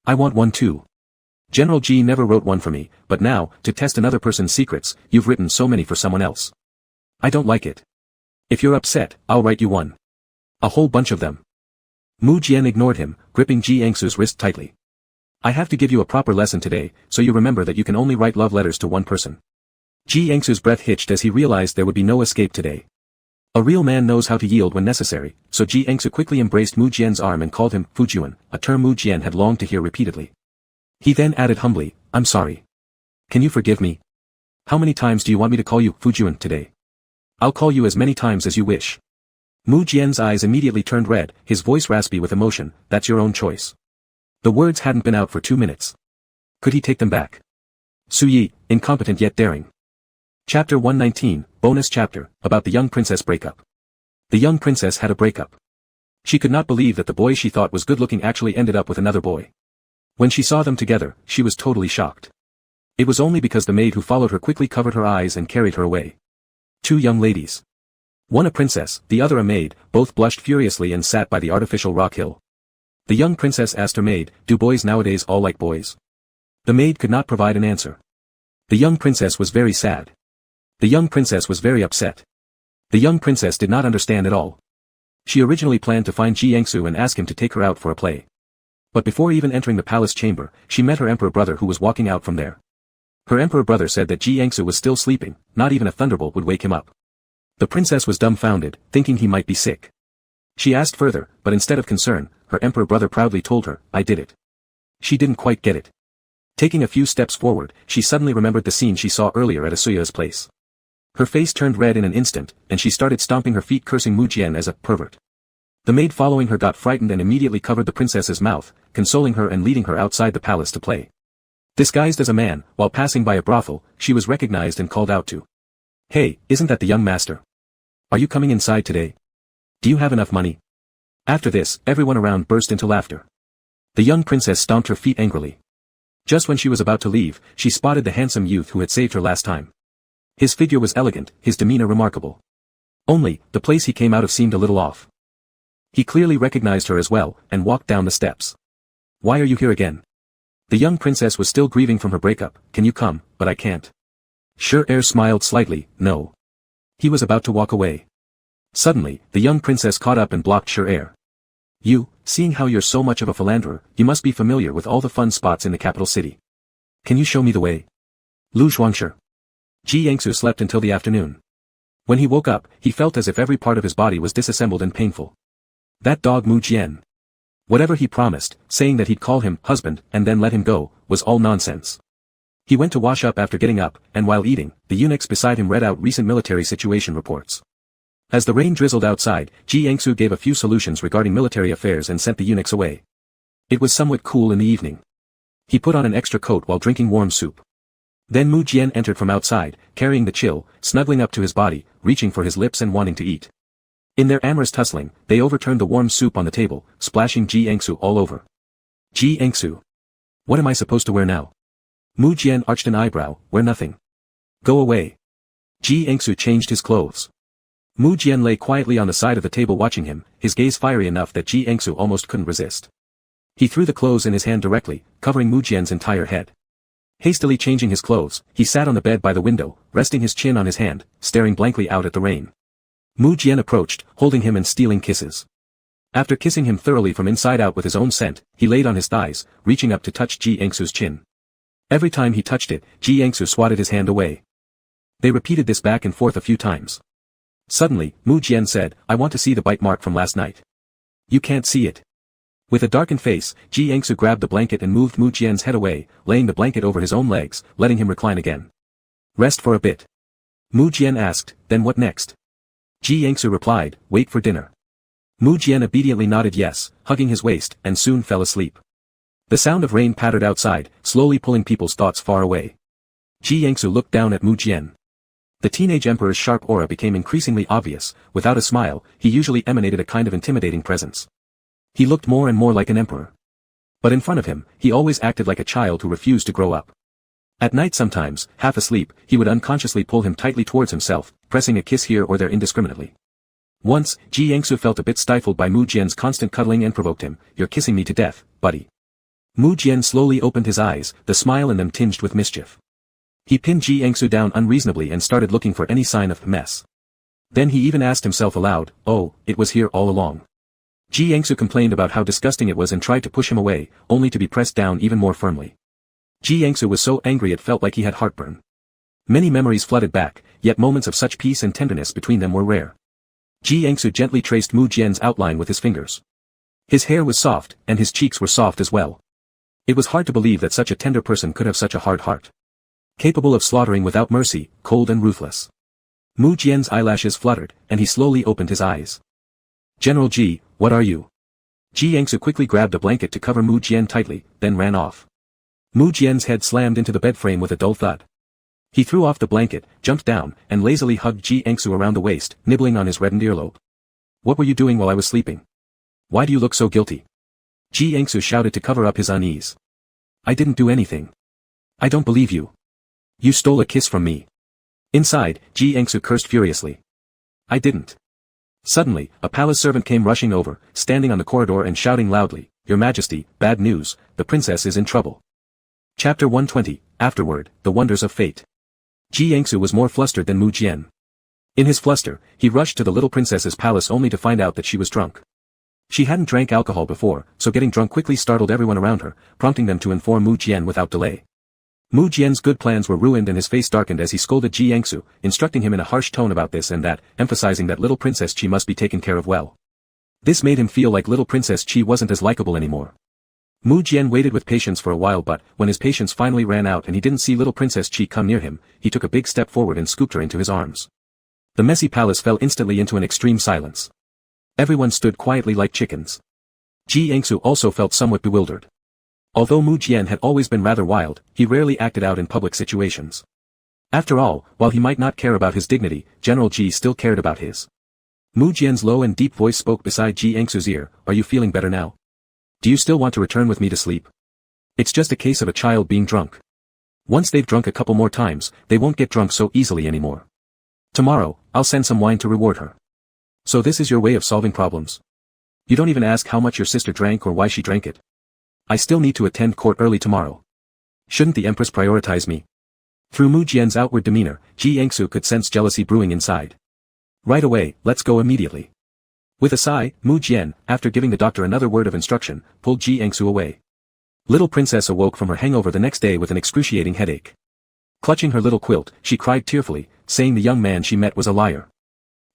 I want one too. General Ji never wrote one for me, but now, to test another person's secrets, you've written so many for someone else. I don't like it. If you're upset, I'll write you one. A whole bunch of them. Mu Jian ignored him, gripping Ji Yangsu's wrist tightly. I have to give you a proper lesson today, so you remember that you can only write love letters to one person. Ji Yangsu's breath hitched as he realized there would be no escape today. A real man knows how to yield when necessary, so Ji Yangsu quickly embraced Mu Jian's arm and called him Fujuan, a term Mu Jian had longed to hear repeatedly. He then added humbly, I'm sorry. Can you forgive me? How many times do you want me to call you Fujuan today? I'll call you as many times as you wish. Mu Jian's eyes immediately turned red, his voice raspy with emotion, that's your own choice. The words hadn't been out for 2 minutes. Could he take them back? Suyi, incompetent yet daring. Chapter 119, bonus chapter, about the young princess breakup. The young princess had a breakup. She could not believe that the boy she thought was good-looking actually ended up with another boy. When she saw them together, she was totally shocked. It was only because the maid who followed her quickly covered her eyes and carried her away. 2 young ladies. One a princess, the other a maid, both blushed furiously and sat by the artificial rock hill. The young princess asked her maid, do boys nowadays all like boys? The maid could not provide an answer. The young princess was very sad. The young princess was very upset. The young princess did not understand at all. She originally planned to find Ji Yangsu and ask him to take her out for a play. But before even entering the palace chamber, she met her emperor brother who was walking out from there. Her emperor brother said that Ji Yangsu was still sleeping, not even a thunderbolt would wake him up. The princess was dumbfounded, thinking he might be sick. She asked further, but instead of concern, her emperor brother proudly told her, I did it. She didn't quite get it. Taking a few steps forward, she suddenly remembered the scene she saw earlier at Asuya's place. Her face turned red in an instant, and she started stomping her feet cursing Mu Jian as a pervert. The maid following her got frightened and immediately covered the princess's mouth, consoling her and leading her outside the palace to play. Disguised as a man, while passing by a brothel, she was recognized and called out to. Hey, isn't that the young master? Are you coming inside today? Do you have enough money? After this, everyone around burst into laughter. The young princess stomped her feet angrily. Just when she was about to leave, she spotted the handsome youth who had saved her last time. His figure was elegant, his demeanor remarkable. Only, the place he came out of seemed a little off. He clearly recognized her as well, and walked down the steps. Why are you here again? The young princess was still grieving from her breakup. Can you come? But I can't. Sher smiled slightly. No. He was about to walk away. Suddenly, the young princess caught up and blocked Sher. You, seeing how you're so much of a philanderer, you must be familiar with all the fun spots in the capital city. Can you show me the way? Lu Zhuangshi. Ji Yangsu slept until the afternoon. When he woke up, he felt as if every part of his body was disassembled and painful. That dog Mu Jian. Whatever he promised, saying that he'd call him husband and then let him go, was all nonsense. He went to wash up after getting up, and while eating, the eunuchs beside him read out recent military situation reports. As the rain drizzled outside, Ji Yangsu gave a few solutions regarding military affairs and sent the eunuchs away. It was somewhat cool in the evening. He put on an extra coat while drinking warm soup. Then Mu Jian entered from outside, carrying the chill, snuggling up to his body, reaching for his lips and wanting to eat. In their amorous tussling, they overturned the warm soup on the table, splashing Ji Yangsu all over. Ji Yangsu. What am I supposed to wear now? Mu Jian arched an eyebrow. Wear nothing. Go away. Ji Yangsu changed his clothes. Mu Jian lay quietly on the side of the table watching him, his gaze fiery enough that Ji Yangsu almost couldn't resist. He threw the clothes in his hand directly, covering Mu Jian's entire head. Hastily changing his clothes, he sat on the bed by the window, resting his chin on his hand, staring blankly out at the rain. Mu Jian approached, holding him and stealing kisses. After kissing him thoroughly from inside out with his own scent, he laid on his thighs, reaching up to touch Ji Yangsu's chin. Every time he touched it, Ji Yangsu swatted his hand away. They repeated this back and forth a few times. Suddenly, Mu Jian said, I want to see the bite mark from last night. You can't see it. With a darkened face, Ji Yangsu grabbed the blanket and moved Mu Jian's head away, laying the blanket over his own legs, letting him recline again. Rest for a bit. Mu Jian asked, then what next? Ji Yangsu replied, wait for dinner. Mu Jian obediently nodded yes, hugging his waist, and soon fell asleep. The sound of rain pattered outside, slowly pulling people's thoughts far away. Ji Yangsu looked down at Mu Jian. The teenage emperor's sharp aura became increasingly obvious. Without a smile, he usually emanated a kind of intimidating presence. He looked more and more like an emperor. But in front of him, he always acted like a child who refused to grow up. At night sometimes, half asleep, he would unconsciously pull him tightly towards himself, pressing a kiss here or there indiscriminately. Once, Ji Yangsu felt a bit stifled by Mu Jian's constant cuddling and provoked him, you're kissing me to death, buddy. Mu Jian slowly opened his eyes, the smile in them tinged with mischief. He pinned Ji Yangsu down unreasonably and started looking for any sign of mess. Then he even asked himself aloud, oh, it was here all along. Ji Yangsu complained about how disgusting it was and tried to push him away, only to be pressed down even more firmly. Ji Yangsu was so angry it felt like he had heartburn. Many memories flooded back, yet moments of such peace and tenderness between them were rare. Ji Yangsu gently traced Mu Jian's outline with his fingers. His hair was soft, and his cheeks were soft as well. It was hard to believe that such a tender person could have such a hard heart. Capable of slaughtering without mercy, cold and ruthless. Mu Jian's eyelashes fluttered, and he slowly opened his eyes. General Ji, what are you? Ji Yangsu quickly grabbed a blanket to cover Mu Jian tightly, then ran off. Mu Jian's head slammed into the bed frame with a dull thud. He threw off the blanket, jumped down, and lazily hugged Ji Yangsu around the waist, nibbling on his reddened earlobe. What were you doing while I was sleeping? Why do you look so guilty? Ji Yangsu shouted to cover up his unease. I didn't do anything. I don't believe you. You stole a kiss from me. Inside, Ji Yangsu cursed furiously. I didn't. Suddenly, a palace servant came rushing over, standing on the corridor and shouting loudly, Your Majesty, bad news, the princess is in trouble. Chapter 120, Afterward, The Wonders of Fate. Ji Yangsu was more flustered than Mu Jian. In his fluster, he rushed to the little princess's palace only to find out that she was drunk. She hadn't drank alcohol before, so getting drunk quickly startled everyone around her, prompting them to inform Mu Jian without delay. Mu Jian's good plans were ruined and his face darkened as he scolded Ji Yangsu, instructing him in a harsh tone about this and that, emphasizing that little Princess Qi must be taken care of well. This made him feel like little Princess Qi wasn't as likable anymore. Mu Jian waited with patience for a while, but when his patience finally ran out and he didn't see little Princess Qi come near him, he took a big step forward and scooped her into his arms. The messy palace fell instantly into an extreme silence. Everyone stood quietly like chickens. Ji Yangsu also felt somewhat bewildered. Although Mu Jian had always been rather wild, he rarely acted out in public situations. After all, while he might not care about his dignity, General Ji still cared about his. Mu Jian's low and deep voice spoke beside Ji Engsu's ear. Are you feeling better now? Do you still want to return with me to sleep? It's just a case of a child being drunk. Once they've drunk a couple more times, they won't get drunk so easily anymore. Tomorrow, I'll send some wine to reward her. So this is your way of solving problems? You don't even ask how much your sister drank or why she drank it. I still need to attend court early tomorrow. Shouldn't the Empress prioritize me? Through Mu Jian's outward demeanor, Ji Engsu could sense jealousy brewing inside. Right away, let's go immediately. With a sigh, Mu Jian, after giving the doctor another word of instruction, pulled Ji Engsu away. Little Princess awoke from her hangover the next day with an excruciating headache. Clutching her little quilt, she cried tearfully, saying the young man she met was a liar.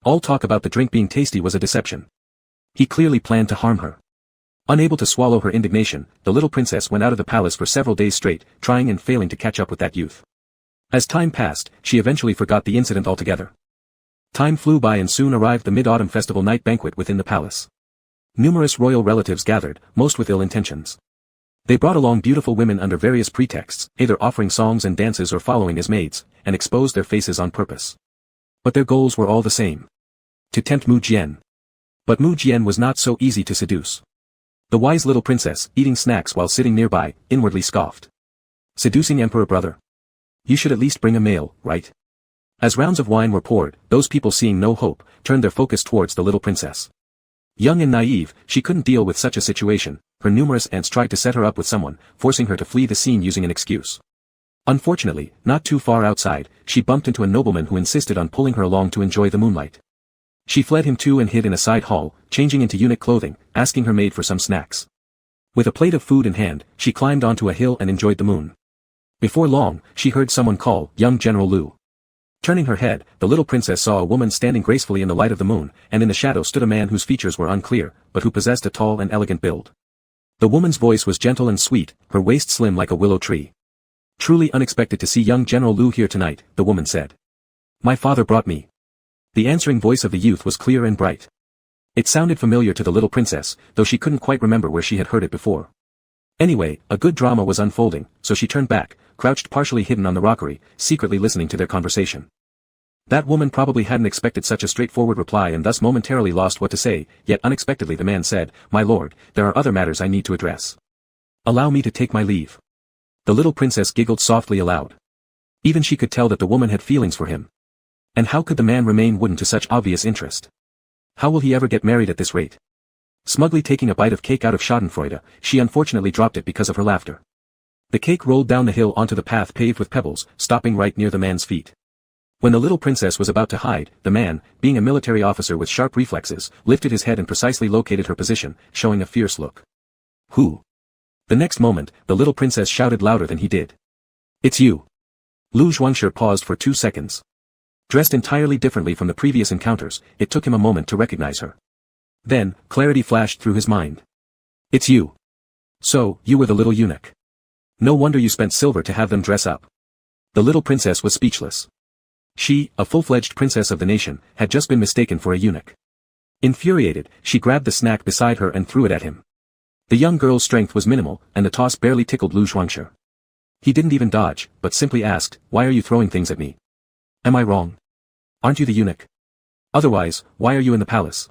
All talk about the drink being tasty was a deception. He clearly planned to harm her. Unable to swallow her indignation, the little princess went out of the palace for several days straight, trying and failing to catch up with that youth. As time passed, she eventually forgot the incident altogether. Time flew by and soon arrived the Mid-Autumn Festival night banquet within the palace. Numerous royal relatives gathered, most with ill intentions. They brought along beautiful women under various pretexts, either offering songs and dances or following as maids, and exposed their faces on purpose. But their goals were all the same. To tempt Mu Jian. But Mu Jian was not so easy to seduce. The wise little princess, eating snacks while sitting nearby, inwardly scoffed. Seducing emperor brother? You should at least bring a male, right? As rounds of wine were poured, those people seeing no hope, turned their focus towards the little princess. Young and naive, she couldn't deal with such a situation. Her numerous aunts tried to set her up with someone, forcing her to flee the scene using an excuse. Unfortunately, not too far outside, she bumped into a nobleman who insisted on pulling her along to enjoy the moonlight. She fled him too and hid in a side hall, changing into eunuch clothing, asking her maid for some snacks. With a plate of food in hand, she climbed onto a hill and enjoyed the moon. Before long, she heard someone call, "Young General Lu." Turning her head, the little princess saw a woman standing gracefully in the light of the moon, and in the shadow stood a man whose features were unclear, but who possessed a tall and elegant build. The woman's voice was gentle and sweet, her waist slim like a willow tree. Truly unexpected to see young General Lu here tonight, the woman said. My father brought me. The answering voice of the youth was clear and bright. It sounded familiar to the little princess, though she couldn't quite remember where she had heard it before. Anyway, a good drama was unfolding, so she turned back, crouched partially hidden on the rockery, secretly listening to their conversation. That woman probably hadn't expected such a straightforward reply and thus momentarily lost what to say, yet unexpectedly the man said, "My lord, there are other matters I need to address. Allow me to take my leave." The little princess giggled softly aloud. Even she could tell that the woman had feelings for him. And how could the man remain wooden to such obvious interest? How will he ever get married at this rate? Smugly taking a bite of cake out of schadenfreude, she unfortunately dropped it because of her laughter. The cake rolled down the hill onto the path paved with pebbles, stopping right near the man's feet. When the little princess was about to hide, the man, being a military officer with sharp reflexes, lifted his head and precisely located her position, showing a fierce look. Who? The next moment, the little princess shouted louder than he did. It's you. Lu Zhuangshi paused for 2 seconds. Dressed entirely differently from the previous encounters, it took him a moment to recognize her. Then, clarity flashed through his mind. It's you. So, you were the little eunuch. No wonder you spent silver to have them dress up. The little princess was speechless. She, a full-fledged princess of the nation, had just been mistaken for a eunuch. Infuriated, she grabbed the snack beside her and threw it at him. The young girl's strength was minimal, and the toss barely tickled Lu Zhuangshi. He didn't even dodge, but simply asked, "Why are you throwing things at me? Am I wrong? Aren't you the eunuch? Otherwise, why are you in the palace?"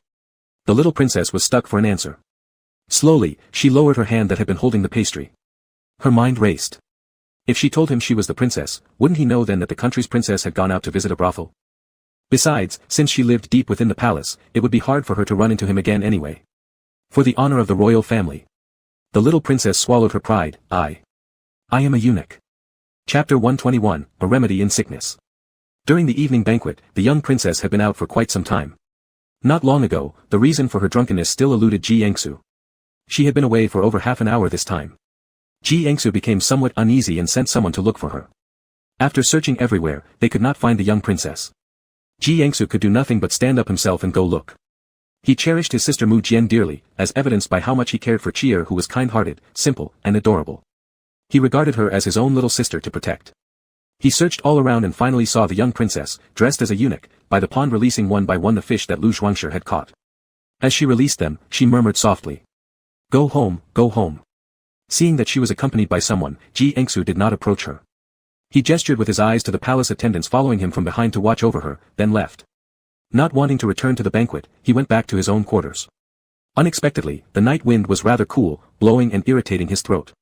The little princess was stuck for an answer. Slowly, she lowered her hand that had been holding the pastry. Her mind raced. If she told him she was the princess, wouldn't he know then that the country's princess had gone out to visit a brothel? Besides, since she lived deep within the palace, it would be hard for her to run into him again anyway. For the honor of the royal family. The little princess swallowed her pride. I am a eunuch. Chapter 121, A Remedy in Sickness. During the evening banquet, the young princess had been out for quite some time. Not long ago, the reason for her drunkenness still eluded Ji Engsu. She had been away for over half an hour this time. Ji Engsu became somewhat uneasy and sent someone to look for her. After searching everywhere, they could not find the young princess. Ji Engsu could do nothing but stand up himself and go look. He cherished his sister Mu Jian dearly, as evidenced by how much he cared for Chier, who was kind-hearted, simple, and adorable. He regarded her as his own little sister to protect. He searched all around and finally saw the young princess, dressed as a eunuch, by the pond releasing one by one the fish that Lu Zhuangshi had caught. As she released them, she murmured softly. Go home, go home. Seeing that she was accompanied by someone, Ji Engsu did not approach her. He gestured with his eyes to the palace attendants following him from behind to watch over her, then left. Not wanting to return to the banquet, he went back to his own quarters. Unexpectedly, the night wind was rather cool, blowing and irritating his throat.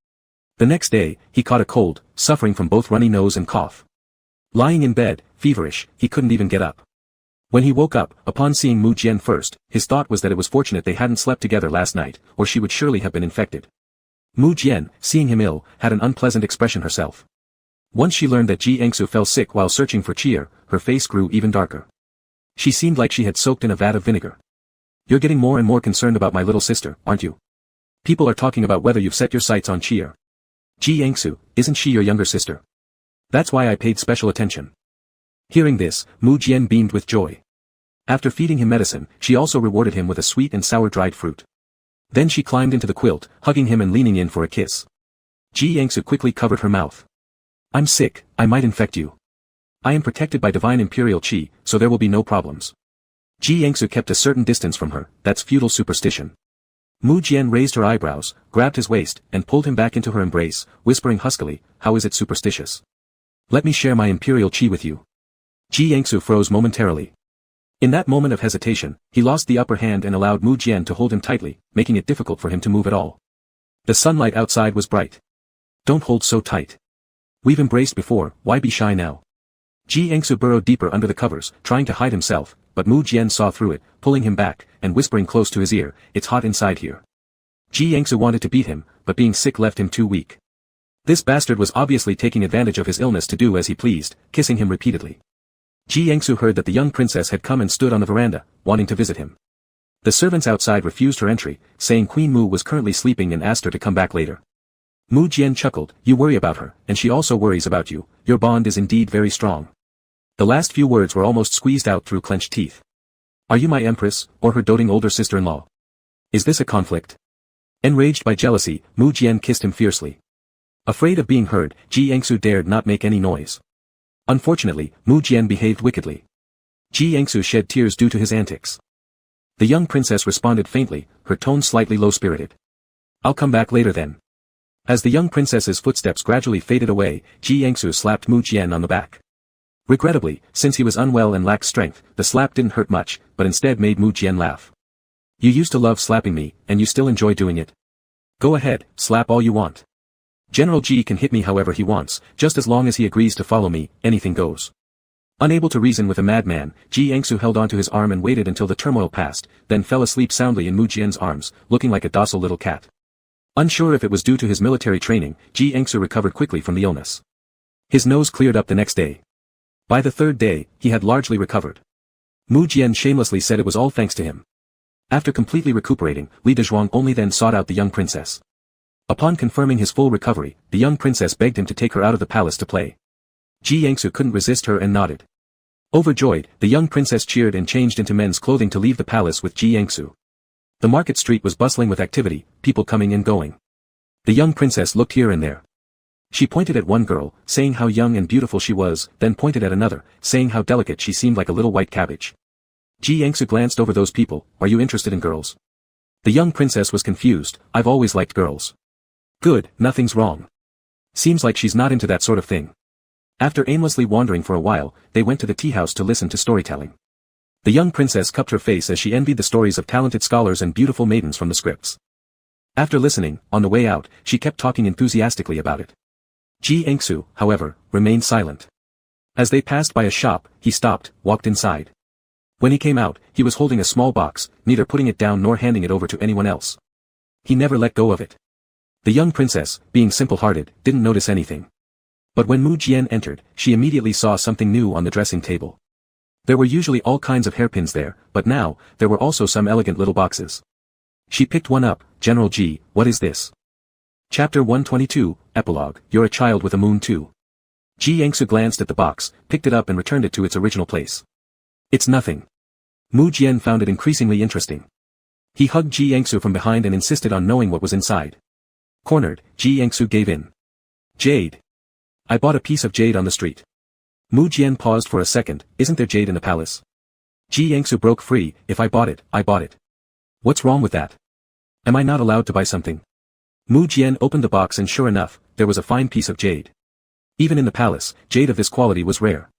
The next day, he caught a cold, suffering from both runny nose and cough. Lying in bed, feverish, he couldn't even get up. When he woke up, upon seeing Mu Jian first, his thought was that it was fortunate they hadn't slept together last night, or she would surely have been infected. Mu Jian, seeing him ill, had an unpleasant expression herself. Once she learned that Ji Engsu fell sick while searching for cheer, her face grew even darker. She seemed like she had soaked in a vat of vinegar. You're getting more and more concerned about my little sister, aren't you? People are talking about whether you've set your sights on cheer. Ji Engsu, isn't she your younger sister? That's why I paid special attention. Hearing this, Mu Jian beamed with joy. After feeding him medicine, she also rewarded him with a sweet and sour dried fruit. Then she climbed into the quilt, hugging him and leaning in for a kiss. Ji Engsu quickly covered her mouth. I'm sick, I might infect you. I am protected by divine imperial qi, so there will be no problems. Ji Engsu kept a certain distance from her, that's feudal superstition. Mu Jian raised her eyebrows, grabbed his waist, and pulled him back into her embrace, whispering huskily, how is it superstitious? Let me share my imperial qi with you. Ji Engsu froze momentarily. In that moment of hesitation, he lost the upper hand and allowed Mu Jian to hold him tightly, making it difficult for him to move at all. The sunlight outside was bright. Don't hold so tight. We've embraced before, why be shy now? Ji Engsu burrowed deeper under the covers, trying to hide himself, but Mu Jian saw through it, pulling him back, and whispering close to his ear, it's hot inside here. Ji Engsu wanted to beat him, but being sick left him too weak. This bastard was obviously taking advantage of his illness to do as he pleased, kissing him repeatedly. Ji Engsu heard that the young princess had come and stood on the veranda, wanting to visit him. The servants outside refused her entry, saying Queen Mu was currently sleeping and asked her to come back later. Mu Jian chuckled, you worry about her, and she also worries about you, your bond is indeed very strong. The last few words were almost squeezed out through clenched teeth. Are you my empress, or her doting older sister-in-law? Is this a conflict? Enraged by jealousy, Mu Jian kissed him fiercely. Afraid of being heard, Ji Engsu dared not make any noise. Unfortunately, Mu Jian behaved wickedly. Ji Engsu shed tears due to his antics. The young princess responded faintly, her tone slightly low-spirited. I'll come back later then. As the young princess's footsteps gradually faded away, Ji Engsu slapped Mu Jian on the back. Regrettably, since he was unwell and lacked strength, the slap didn't hurt much, but instead made Mu Jian laugh. You used to love slapping me, and you still enjoy doing it. Go ahead, slap all you want. General Ji can hit me however he wants, just as long as he agrees to follow me, anything goes. Unable to reason with a madman, Ji Engsu held onto his arm and waited until the turmoil passed, then fell asleep soundly in Mu Jian's arms, looking like a docile little cat. Unsure if it was due to his military training, Ji Engsu recovered quickly from the illness. His nose cleared up the next day. By the third day, he had largely recovered. Mu Jian shamelessly said it was all thanks to him. After completely recuperating, Li Dezhuang only then sought out the young princess. Upon confirming his full recovery, the young princess begged him to take her out of the palace to play. Ji Engsu couldn't resist her and nodded. Overjoyed, the young princess cheered and changed into men's clothing to leave the palace with Ji Engsu. The market street was bustling with activity, people coming and going. The young princess looked here and there. She pointed at one girl, saying how young and beautiful she was, then pointed at another, saying how delicate she seemed like a little white cabbage. Ji Engsu glanced over those people, are you interested in girls? The young princess was confused, I've always liked girls. Good, nothing's wrong. Seems like she's not into that sort of thing. After aimlessly wandering for a while, they went to the tea house to listen to storytelling. The young princess cupped her face as she envied the stories of talented scholars and beautiful maidens from the scripts. After listening, on the way out, she kept talking enthusiastically about it. Ji Engsu, however, remained silent. As they passed by a shop, he stopped, walked inside. When he came out, he was holding a small box, neither putting it down nor handing it over to anyone else. He never let go of it. The young princess, being simple-hearted, didn't notice anything. But when Mu Jian entered, she immediately saw something new on the dressing table. There were usually all kinds of hairpins there, but now, there were also some elegant little boxes. She picked one up, General Ji, what is this? Chapter 122, Epilogue, You're a child with a moon too. Ji Engsu glanced at the box, picked it up and returned it to its original place. It's nothing. Mu Jian found it increasingly interesting. He hugged Ji Engsu from behind and insisted on knowing what was inside. Cornered, Ji Engsu gave in. Jade. I bought a piece of jade on the street. Mu Jian paused for a second, isn't there jade in the palace? Ji Engsu broke free, if I bought it, I bought it. What's wrong with that? Am I not allowed to buy something? Mu Jian opened the box and sure enough, there was a fine piece of jade. Even in the palace, jade of this quality was rare.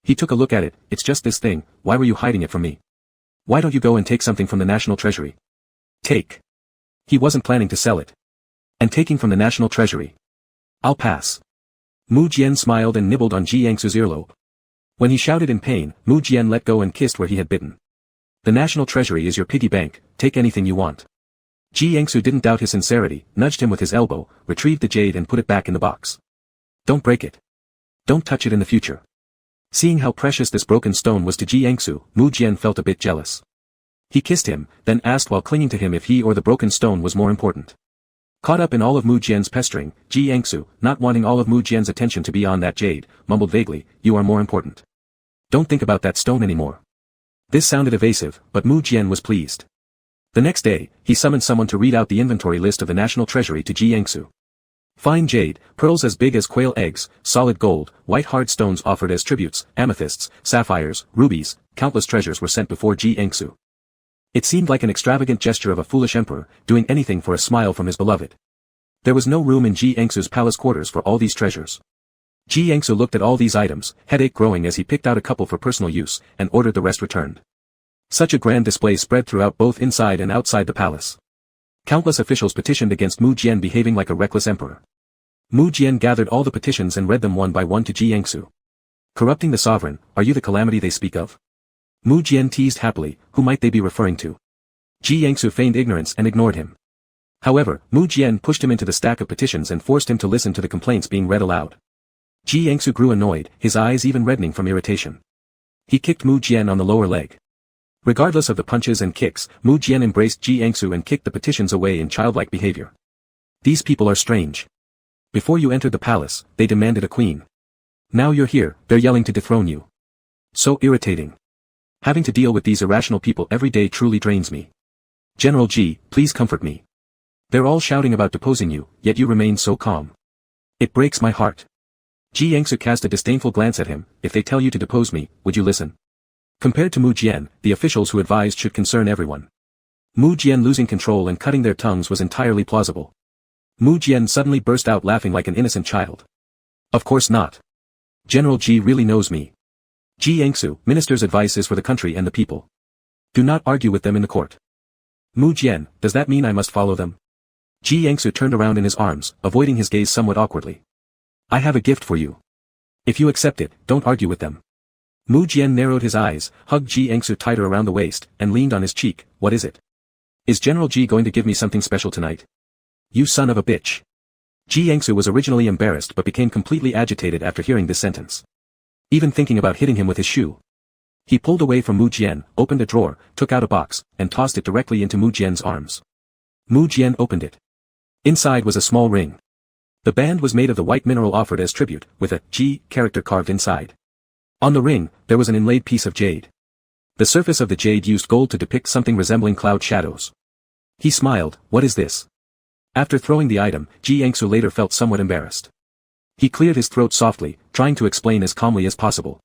He took a look at it. It's just this thing, why were you hiding it from me? Why don't you go and take something from the national treasury? Take. He wasn't planning to sell it. And taking from the national treasury. I'll pass. Mu Jian smiled and nibbled on Ji Yangsu's earlobe. When he shouted in pain, Mu Jian let go and kissed where he had bitten. The national treasury is your piggy bank, take anything you want. Ji Yangsu didn't doubt his sincerity, nudged him with his elbow, retrieved the jade and put it back in the box. Don't break it. Don't touch it in the future. Seeing how precious this broken stone was to Ji Yangsu, Mu Jian felt a bit jealous. He kissed him, then asked while clinging to him if he or the broken stone was more important. Caught up in all of Mu Jian's pestering, Ji Yangsu, not wanting all of Mu Jian's attention to be on that jade, mumbled vaguely, you are more important. Don't think about that stone anymore. This sounded evasive, but Mu Jian was pleased. The next day, he summoned someone to read out the inventory list of the national treasury to Ji Yangsu. Fine jade, pearls as big as quail eggs, solid gold, white hard stones offered as tributes, amethysts, sapphires, rubies, countless treasures were sent before Ji Yangsu. It seemed like an extravagant gesture of a foolish emperor, doing anything for a smile from his beloved. There was no room in Ji Yangsu's palace quarters for all these treasures. Ji Yangsu looked at all these items, headache growing as he picked out a couple for personal use, and ordered the rest returned. Such a grand display spread throughout both inside and outside the palace. Countless officials petitioned against Mu Jian behaving like a reckless emperor. Mu Jian gathered all the petitions and read them one by one to Ji Yangsu. Corrupting the sovereign, are you the calamity they speak of? Mu Jian teased happily, who might they be referring to? Ji Yangsu feigned ignorance and ignored him. However, Mu Jian pushed him into the stack of petitions and forced him to listen to the complaints being read aloud. Ji Yangsu grew annoyed, his eyes even reddening from irritation. He kicked Mu Jian on the lower leg. Regardless of the punches and kicks, Mu Jian embraced Ji Yangsu and kicked the petitions away in childlike behavior. These people are strange. Before you entered the palace, they demanded a queen. Now you're here, they're yelling to dethrone you. So irritating. Having to deal with these irrational people every day truly drains me. General Ji, please comfort me. They're all shouting about deposing you, yet you remain so calm. It breaks my heart. Ji Yangsu cast a disdainful glance at him, if they tell you to depose me, would you listen? Compared to Mu Jian, the officials who advised should concern everyone. Mu Jian losing control and cutting their tongues was entirely plausible. Mu Jian suddenly burst out laughing like an innocent child. Of course not. General Ji really knows me. Ji Yangsu, minister's advice is for the country and the people. Do not argue with them in the court. Mu Jian, does that mean I must follow them? Ji Yangsu turned around in his arms, avoiding his gaze somewhat awkwardly. I have a gift for you. If you accept it, don't argue with them. Mu Jian narrowed his eyes, hugged Ji Yangsu tighter around the waist, and leaned on his cheek. What is it? Is General Ji going to give me something special tonight? You son of a bitch. Ji Yangsu was originally embarrassed but became completely agitated after hearing this sentence. Even thinking about hitting him with his shoe. He pulled away from Mu Jian, opened a drawer, took out a box, and tossed it directly into Mu Jian's arms. Mu Jian opened it. Inside was a small ring. The band was made of the white mineral offered as tribute, with a G character carved inside. On the ring, there was an inlaid piece of jade. The surface of the jade used gold to depict something resembling cloud shadows. He smiled, what is this? After throwing the item, Ji Yangsu later felt somewhat embarrassed. He cleared his throat softly, trying to explain as calmly as possible.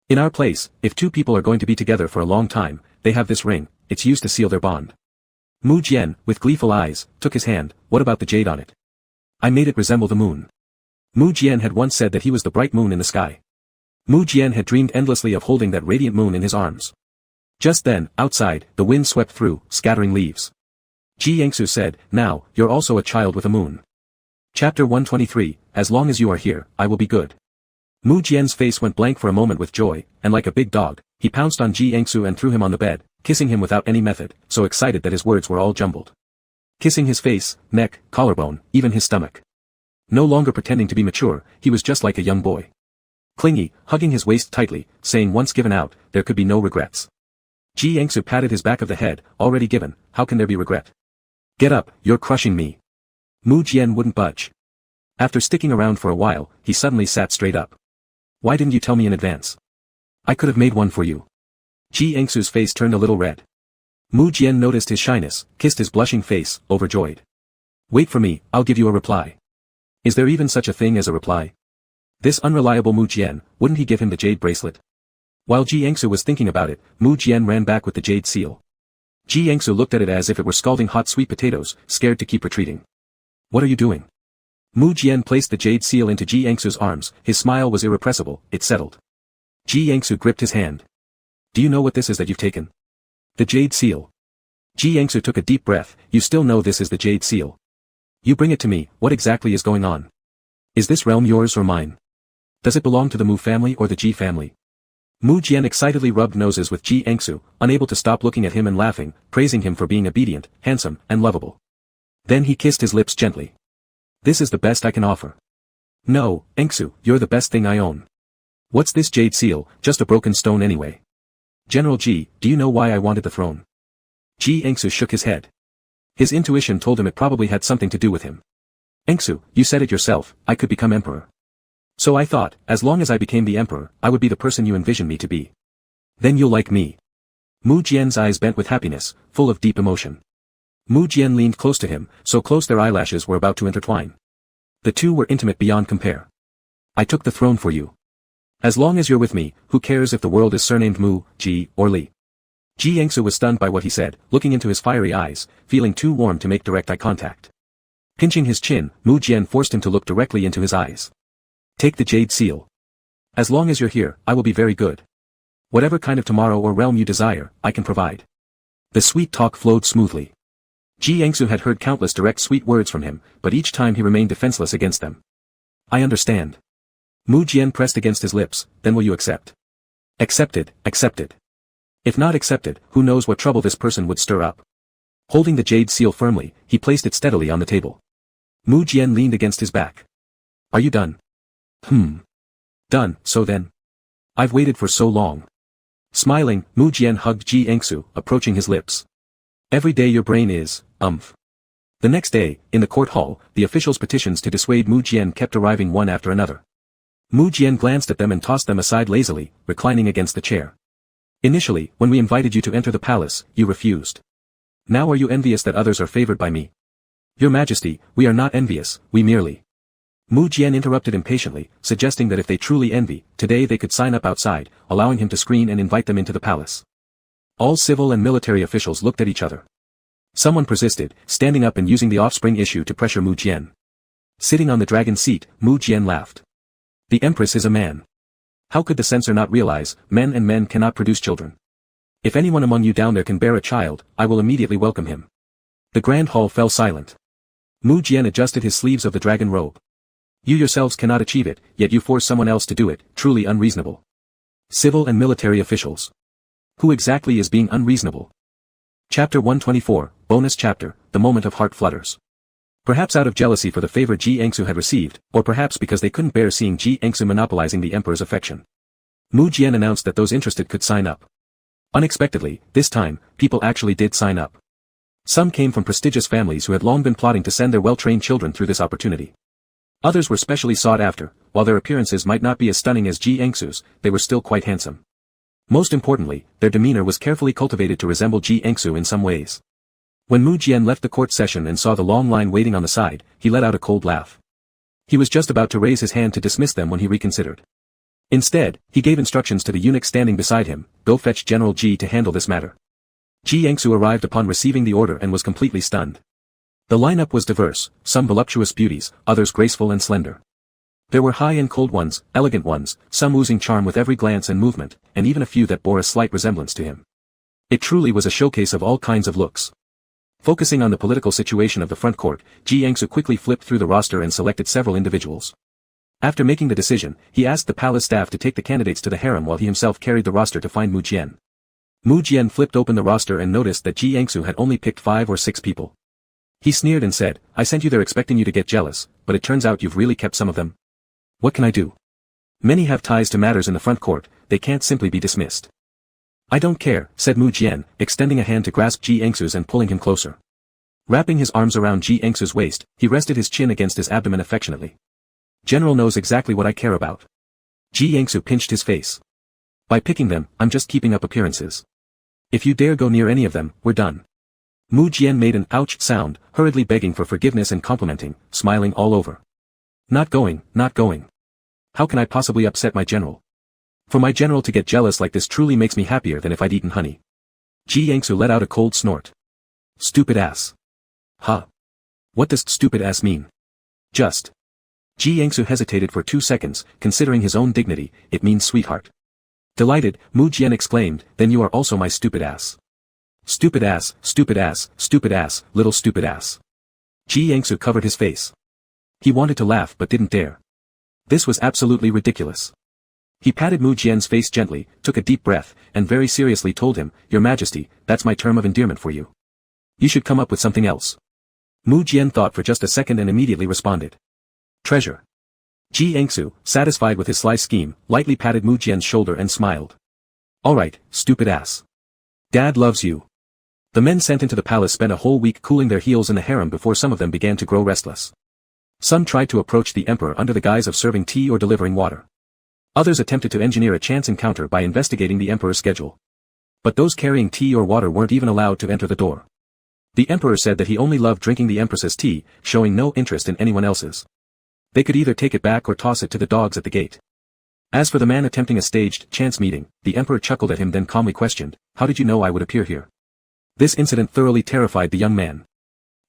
In our place, if two people are going to be together for a long time, they have this ring, it's used to seal their bond. Mu Jian, with gleeful eyes, took his hand, what about the jade on it? I made it resemble the moon. Mu Jian had once said that he was the bright moon in the sky. Mu Jian had dreamed endlessly of holding that radiant moon in his arms. Just then, outside, the wind swept through, scattering leaves. Ji Yangsu said, now, you're also a child with a moon. Chapter 123, as long as you are here, I will be good. Mu Jian's face went blank for a moment with joy, and like a big dog, he pounced on Ji Yangsu and threw him on the bed, kissing him without any method, so excited that his words were all jumbled. Kissing his face, neck, collarbone, even his stomach. No longer pretending to be mature, he was just like a young boy. Clingy, hugging his waist tightly, saying once given out, there could be no regrets. Ji Yangsu patted his back of the head, already given, how can there be regret? Get up, you're crushing me. Mu Jian wouldn't budge. After sticking around for a while, he suddenly sat straight up. Why didn't you tell me in advance? I could have made one for you. Ji Yangsu's face turned a little red. Mu Jian noticed his shyness, kissed his blushing face, overjoyed. Wait for me, I'll give you a reply. Is there even such a thing as a reply? This unreliable Mu Jian, wouldn't he give him the jade bracelet? While Ji Yangsu was thinking about it, Mu Jian ran back with the jade seal. Ji Yangsu looked at it as if it were scalding hot sweet potatoes, scared to keep retreating. What are you doing? Mu Jian placed the jade seal into Ji Yangsu's arms, his smile was irrepressible, it settled. Ji Yangsu gripped his hand. Do you know what this is that you've taken? The jade seal. Ji Yangsu took a deep breath, you still know this is the jade seal. You bring it to me, what exactly is going on? Is this realm yours or mine? Does it belong to the Mu family or the Ji family? Mu Jian excitedly rubbed noses with Ji Yangsu, unable to stop looking at him and laughing, praising him for being obedient, handsome, and lovable. Then he kissed his lips gently. This is the best I can offer. No, Yangsu, you're the best thing I own. What's this jade seal, just a broken stone anyway? General Ji, do you know why I wanted the throne? Ji Yangsu shook his head. His intuition told him it probably had something to do with him. Yangsu, you said it yourself, I could become emperor. So I thought, as long as I became the emperor, I would be the person you envisioned me to be. Then you'll like me. Mu Jian's eyes bent with happiness, full of deep emotion. Mu Jian leaned close to him, so close their eyelashes were about to intertwine. The two were intimate beyond compare. I took the throne for you. As long as you're with me, who cares if the world is surnamed Mu, Ji, or Li? Ji Yangsu was stunned by what he said, looking into his fiery eyes, feeling too warm to make direct eye contact. Pinching his chin, Mu Jian forced him to look directly into his eyes. Take the jade seal. As long as you're here, I will be very good. Whatever kind of tomorrow or realm you desire, I can provide. The sweet talk flowed smoothly. Ji Yangsu had heard countless direct sweet words from him, but each time he remained defenseless against them. I understand. Mu Jian pressed against his lips, then will you accept? Accepted, accepted. If not accepted, who knows what trouble this person would stir up. Holding the jade seal firmly, he placed it steadily on the table. Mu Jian leaned against his back. Are you done? Done, so then. I've waited for so long. Smiling, Mu Jian hugged Ji Yangsu, approaching his lips. Every day your brain is, The next day, in the court hall, the officials' petitions to dissuade Mu Jian kept arriving one after another. Mu Jian glanced at them and tossed them aside lazily, reclining against the chair. Initially, when we invited you to enter the palace, you refused. Now are you envious that others are favored by me? Your Majesty, we are not envious, we merely. Mu Jian interrupted impatiently, suggesting that if they truly envy, today they could sign up outside, allowing him to screen and invite them into the palace. All civil and military officials looked at each other. Someone persisted, standing up and using the offspring issue to pressure Mu Jian. Sitting on the dragon seat, Mu Jian laughed. The Empress is a man. How could the censor not realize, men and men cannot produce children? If anyone among you down there can bear a child, I will immediately welcome him. The grand hall fell silent. Mu Jian adjusted his sleeves of the dragon robe. You yourselves cannot achieve it, yet you force someone else to do it, truly unreasonable. Civil and military officials. Who exactly is being unreasonable? Chapter 124, Bonus Chapter, The Moment of Heart Flutters. Perhaps out of jealousy for the favor Ji Yangsu had received, or perhaps because they couldn't bear seeing Ji Yangsu monopolizing the emperor's affection. Mu Jian announced that those interested could sign up. Unexpectedly, this time, people actually did sign up. Some came from prestigious families who had long been plotting to send their well-trained children through this opportunity. Others were specially sought after, while their appearances might not be as stunning as Ji Yangsu's, they were still quite handsome. Most importantly, their demeanor was carefully cultivated to resemble Ji Yangsu in some ways. When Mu Jian left the court session and saw the long line waiting on the side, he let out a cold laugh. He was just about to raise his hand to dismiss them when he reconsidered. Instead, he gave instructions to the eunuch standing beside him, go fetch General Ji to handle this matter. Ji Yangsu arrived upon receiving the order and was completely stunned. The lineup was diverse, some voluptuous beauties, others graceful and slender. There were high and cold ones, elegant ones, some oozing charm with every glance and movement, and even a few that bore a slight resemblance to him. It truly was a showcase of all kinds of looks. Focusing on the political situation of the front court, Ji Yangsu quickly flipped through the roster and selected several individuals. After making the decision, he asked the palace staff to take the candidates to the harem while he himself carried the roster to find Mu Jian. Mu Jian flipped open the roster and noticed that Ji Yangsu had only picked 5 or 6 people. He sneered and said, I sent you there expecting you to get jealous, but it turns out you've really kept some of them. What can I do? Many have ties to matters in the front court, they can't simply be dismissed. I don't care, said Mu Jian, extending a hand to grasp Ji Yangsu's and pulling him closer. Wrapping his arms around Ji Yangsu's waist, he rested his chin against his abdomen affectionately. General knows exactly what I care about. Ji Yangsu pinched his face. By picking them, I'm just keeping up appearances. If you dare go near any of them, we're done. Mu Jian made an ouch sound, hurriedly begging for forgiveness and complimenting, smiling all over. Not going, not going. How can I possibly upset my general? For my general to get jealous like this truly makes me happier than if I'd eaten honey. Ji Yangsu let out a cold snort. Stupid ass. Huh. What does stupid ass mean? Just. Ji Yangsu hesitated for 2 seconds, considering his own dignity. It means sweetheart. Delighted, Mu Jian exclaimed, then you are also my stupid ass. Stupid ass, stupid ass, stupid ass, little stupid ass. Ji Yangsu covered his face. He wanted to laugh but didn't dare. This was absolutely ridiculous. He patted Mu Jian's face gently, took a deep breath, and very seriously told him, Your Majesty, that's my term of endearment for you. You should come up with something else. Mu Jian thought for just a second and immediately responded. Treasure. Ji Yangsu, satisfied with his sly scheme, lightly patted Mu Jian's shoulder and smiled. Alright, stupid ass. Dad loves you. The men sent into the palace spent a whole week cooling their heels in the harem before some of them began to grow restless. Some tried to approach the emperor under the guise of serving tea or delivering water. Others attempted to engineer a chance encounter by investigating the emperor's schedule. But those carrying tea or water weren't even allowed to enter the door. The emperor said that he only loved drinking the empress's tea, showing no interest in anyone else's. They could either take it back or toss it to the dogs at the gate. As for the man attempting a staged chance meeting, the emperor chuckled at him then calmly questioned, How did you know I would appear here? This incident thoroughly terrified the young man.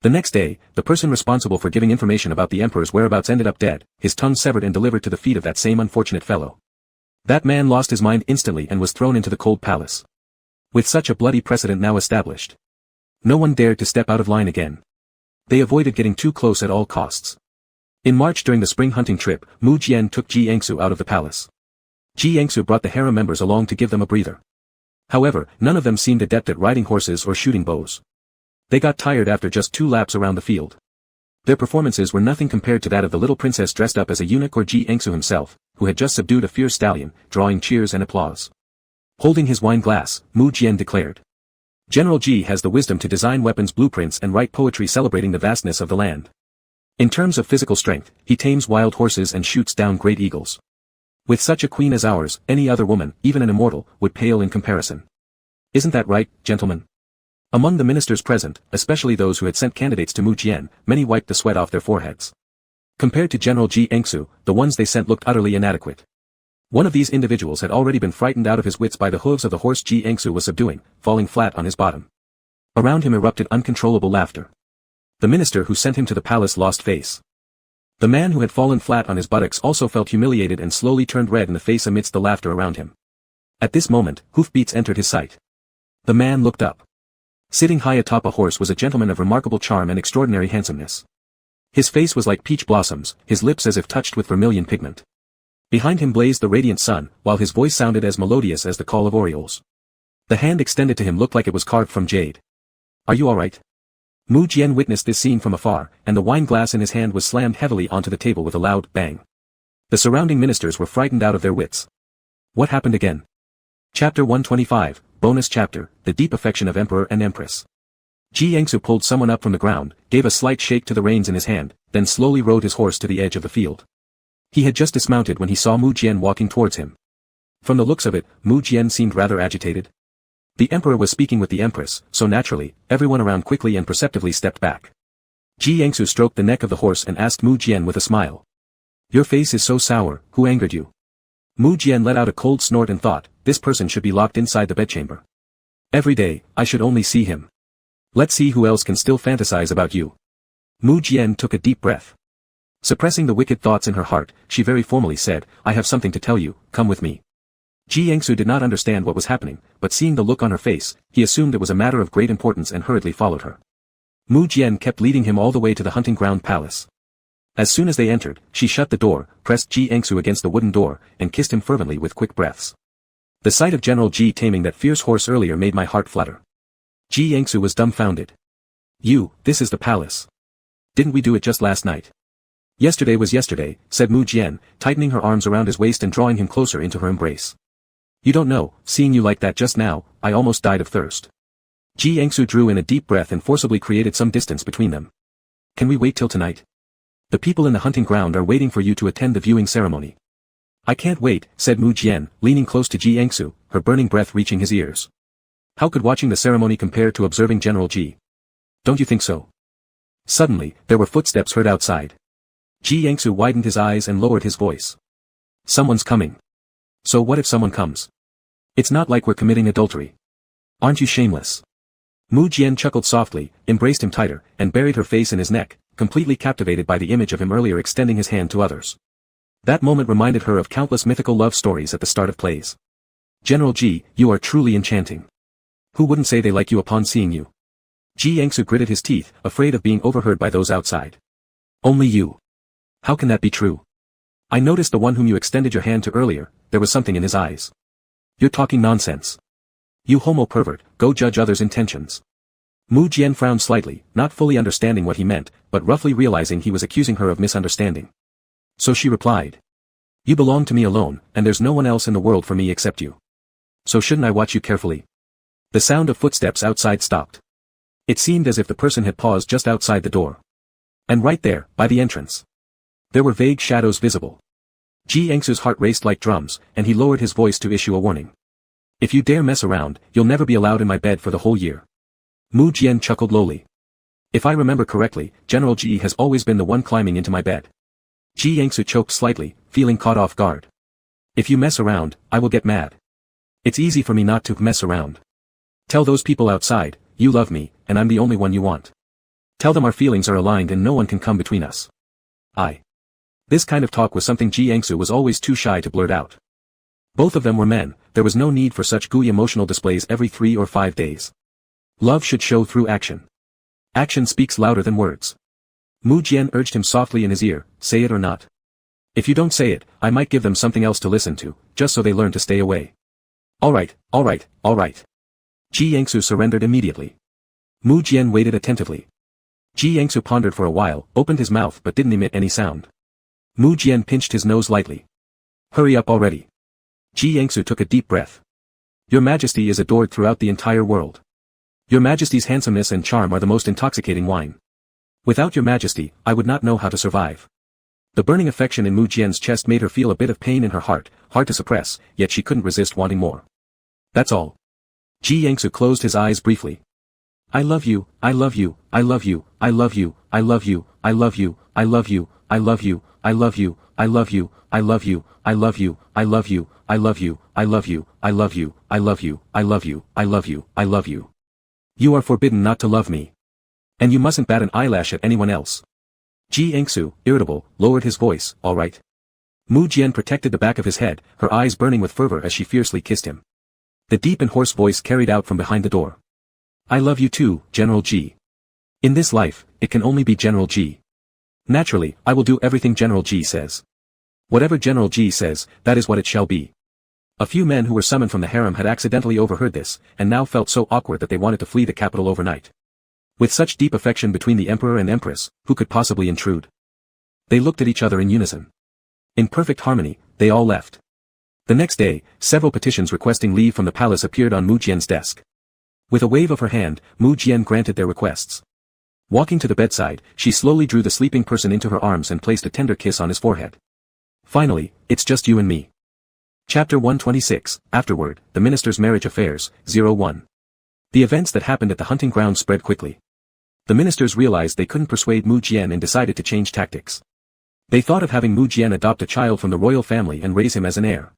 The next day, the person responsible for giving information about the emperor's whereabouts ended up dead, his tongue severed and delivered to the feet of that same unfortunate fellow. That man lost his mind instantly and was thrown into the cold palace. With such a bloody precedent now established, no one dared to step out of line again. They avoided getting too close at all costs. In March during the spring hunting trip, Mu Jian took Ji Yangsu out of the palace. Ji Yangsu brought the harem members along to give them a breather. However, none of them seemed adept at riding horses or shooting bows. They got tired after just 2 laps around the field. Their performances were nothing compared to that of the little princess dressed up as a eunuch or Ji Yangsu himself, who had just subdued a fierce stallion, drawing cheers and applause. Holding his wine glass, Mu Jian declared. General Ji has the wisdom to design weapons blueprints and write poetry celebrating the vastness of the land. In terms of physical strength, he tames wild horses and shoots down great eagles. With such a queen as ours, any other woman, even an immortal, would pale in comparison. Isn't that right, gentlemen? Among the ministers present, especially those who had sent candidates to Mu Jian, many wiped the sweat off their foreheads. Compared to General Ji Yangsu, the ones they sent looked utterly inadequate. One of these individuals had already been frightened out of his wits by the hooves of the horse Ji Yangsu was subduing, falling flat on his bottom. Around him erupted uncontrollable laughter. The minister who sent him to the palace lost face. The man who had fallen flat on his buttocks also felt humiliated and slowly turned red in the face amidst the laughter around him. At this moment, hoofbeats entered his sight. The man looked up. Sitting high atop a horse was a gentleman of remarkable charm and extraordinary handsomeness. His face was like peach blossoms, his lips as if touched with vermilion pigment. Behind him blazed the radiant sun, while his voice sounded as melodious as the call of orioles. The hand extended to him looked like it was carved from jade. Are you all right? Mu Jian witnessed this scene from afar, and the wine glass in his hand was slammed heavily onto the table with a loud bang. The surrounding ministers were frightened out of their wits. What happened again? Chapter 125, Bonus Chapter, The Deep Affection of Emperor and Empress. Ji Yangsu pulled someone up from the ground, gave a slight shake to the reins in his hand, then slowly rode his horse to the edge of the field. He had just dismounted when he saw Mu Jian walking towards him. From the looks of it, Mu Jian seemed rather agitated. The emperor was speaking with the empress, so naturally, everyone around quickly and perceptibly stepped back. Ji Yangsu stroked the neck of the horse and asked Mu Jian with a smile. Your face is so sour, who angered you? Mu Jian let out a cold snort and thought, this person should be locked inside the bedchamber. Every day, I should only see him. Let's see who else can still fantasize about you. Mu Jian took a deep breath. Suppressing the wicked thoughts in her heart, she very formally said, I have something to tell you, come with me. Ji Yangsu did not understand what was happening, but seeing the look on her face, he assumed it was a matter of great importance and hurriedly followed her. Mu Jian kept leading him all the way to the hunting ground palace. As soon as they entered, she shut the door, pressed Ji Yangsu against the wooden door, and kissed him fervently with quick breaths. The sight of General Ji taming that fierce horse earlier made my heart flutter. Ji Yangsu was dumbfounded. This is the palace. Didn't we do it just last night? Yesterday was yesterday, said Mu Jian, tightening her arms around his waist and drawing him closer into her embrace. You don't know, seeing you like that just now, I almost died of thirst. Ji Yangsu drew in a deep breath and forcibly created some distance between them. Can we wait till tonight? The people in the hunting ground are waiting for you to attend the viewing ceremony. I can't wait, said Mu Jian, leaning close to Ji Yangsu, her burning breath reaching his ears. How could watching the ceremony compare to observing General Ji? Don't you think so? Suddenly, there were footsteps heard outside. Ji Yangsu widened his eyes and lowered his voice. Someone's coming. So what if someone comes? It's not like we're committing adultery. Aren't you shameless? Mu Jian chuckled softly, embraced him tighter, and buried her face in his neck, completely captivated by the image of him earlier extending his hand to others. That moment reminded her of countless mythical love stories at the start of plays. General Ji, you are truly enchanting. Who wouldn't say they like you upon seeing you? Ji Yangsu gritted his teeth, afraid of being overheard by those outside. Only you. How can that be true? I noticed the one whom you extended your hand to earlier, there was something in his eyes. You're talking nonsense. You homo pervert, go judge others' intentions. Mu Jian frowned slightly, not fully understanding what he meant, but roughly realizing he was accusing her of misunderstanding. So she replied. You belong to me alone, and there's no one else in the world for me except you. So shouldn't I watch you carefully? The sound of footsteps outside stopped. It seemed as if the person had paused just outside the door. And right there, by the entrance. There were vague shadows visible. Ji Yangsu's heart raced like drums, and he lowered his voice to issue a warning. If you dare mess around, you'll never be allowed in my bed for the whole year. Mu Jian chuckled lowly. If I remember correctly, General Ji has always been the one climbing into my bed. Ji Yangsu choked slightly, feeling caught off guard. If you mess around, I will get mad. It's easy for me not to mess around. Tell those people outside, you love me, and I'm the only one you want. Tell them our feelings are aligned and no one can come between us. This kind of talk was something Ji Yangsu was always too shy to blurt out. Both of them were men, there was no need for such gooey emotional displays every 3 or 5 days. Love should show through action. Action speaks louder than words. Mu Jian urged him softly in his ear, say it or not. If you don't say it, I might give them something else to listen to, just so they learn to stay away. Alright. Ji Yangsu surrendered immediately. Mu Jian waited attentively. Ji Yangsu pondered for a while, opened his mouth but didn't emit any sound. Mu Jian pinched his nose lightly. Hurry up already. Ji Yangsu took a deep breath. Your Majesty is adored throughout the entire world. Your Majesty's handsomeness and charm are the most intoxicating wine. Without your Majesty, I would not know how to survive. The burning affection in Mu Jian's chest made her feel a bit of pain in her heart, hard to suppress, yet she couldn't resist wanting more. That's all. Ji Yangsu closed his eyes briefly. I love you, I love you, I love you, I love you, I love you, I love you, I love you, I love you, I love you, I love you, I love you, I love you, I love you, I love you, I love you, I love you, I love you, I love you, I love you, I love you. You are forbidden not to love me. And you mustn't bat an eyelash at anyone else. Ji Yangsu, irritable, lowered his voice, all right. Mu Jian protected the back of his head, her eyes burning with fervor as she fiercely kissed him. The deep and hoarse voice carried out from behind the door. I love you too, General Ji. In this life, it can only be General Ji. Naturally, I will do everything General Ji says. Whatever General Ji says, that is what it shall be. A few men who were summoned from the harem had accidentally overheard this, and now felt so awkward that they wanted to flee the capital overnight. With such deep affection between the Emperor and Empress, who could possibly intrude? They looked at each other in unison. In perfect harmony, they all left. The next day, several petitions requesting leave from the palace appeared on Mu Jian's desk. With a wave of her hand, Mu Jian granted their requests. Walking to the bedside, she slowly drew the sleeping person into her arms and placed a tender kiss on his forehead. Finally, it's just you and me. Chapter 126, Afterward, the Minister's Marriage Affairs, 01. The events that happened at the hunting ground spread quickly. The ministers realized they couldn't persuade Mu Jian and decided to change tactics. They thought of having Mu Jian adopt a child from the royal family and raise him as an heir.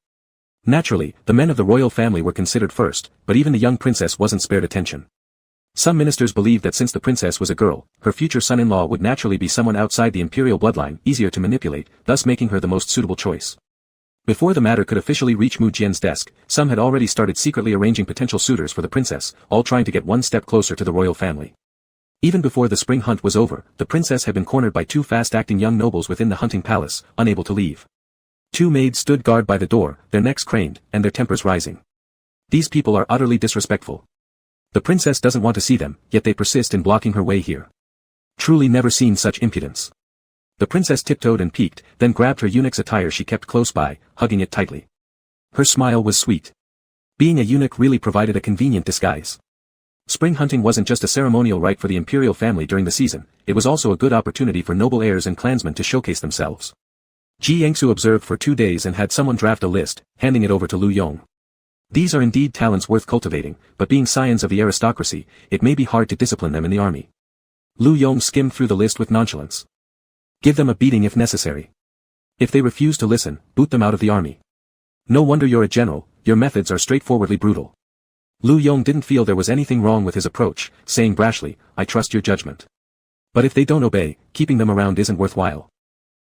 Naturally, the men of the royal family were considered first, but even the young princess wasn't spared attention. Some ministers believed that since the princess was a girl, her future son-in-law would naturally be someone outside the imperial bloodline, easier to manipulate, thus making her the most suitable choice. Before the matter could officially reach Mu Jian's desk, some had already started secretly arranging potential suitors for the princess, all trying to get one step closer to the royal family. Even before the spring hunt was over, the princess had been cornered by 2 fast-acting young nobles within the hunting palace, unable to leave. 2 maids stood guard by the door, their necks craned, and their tempers rising. These people are utterly disrespectful. The princess doesn't want to see them, yet they persist in blocking her way here. Truly never seen such impudence. The princess tiptoed and peeked, then grabbed her eunuch's attire she kept close by, hugging it tightly. Her smile was sweet. Being a eunuch really provided a convenient disguise. Spring hunting wasn't just a ceremonial rite for the imperial family during the season, it was also a good opportunity for noble heirs and clansmen to showcase themselves. Ji Yangsu observed for 2 days and had someone draft a list, handing it over to Lu Yong. These are indeed talents worth cultivating, but being scions of the aristocracy, it may be hard to discipline them in the army. Lu Yong skimmed through the list with nonchalance. Give them a beating if necessary. If they refuse to listen, boot them out of the army. No wonder you're a general, your methods are straightforwardly brutal. Lu Yong didn't feel there was anything wrong with his approach, saying brashly, I trust your judgment. But if they don't obey, keeping them around isn't worthwhile.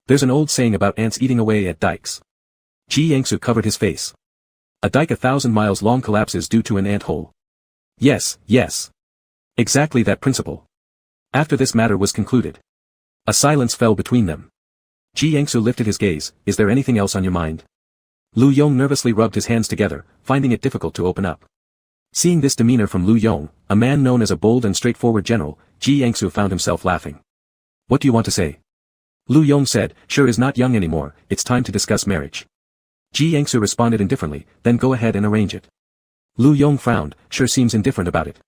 There's an old saying about ants eating away at dikes. Ji Yangsu covered his face. A dike 1,000 miles long collapses due to an ant hole. Yes, yes. Exactly that principle. After this matter was concluded, a silence fell between them. Ji Yangsu lifted his gaze. Is there anything else on your mind? Lu Yong nervously rubbed his hands together, finding it difficult to open up. Seeing this demeanor from Lu Yong, a man known as a bold and straightforward general, Ji Yangsu found himself laughing. What do you want to say? Lu Yong said, sure is not young anymore, it's time to discuss marriage. Ji Yangsu responded indifferently, then go ahead and arrange it. Lu Yong frowned, sure seems indifferent about it.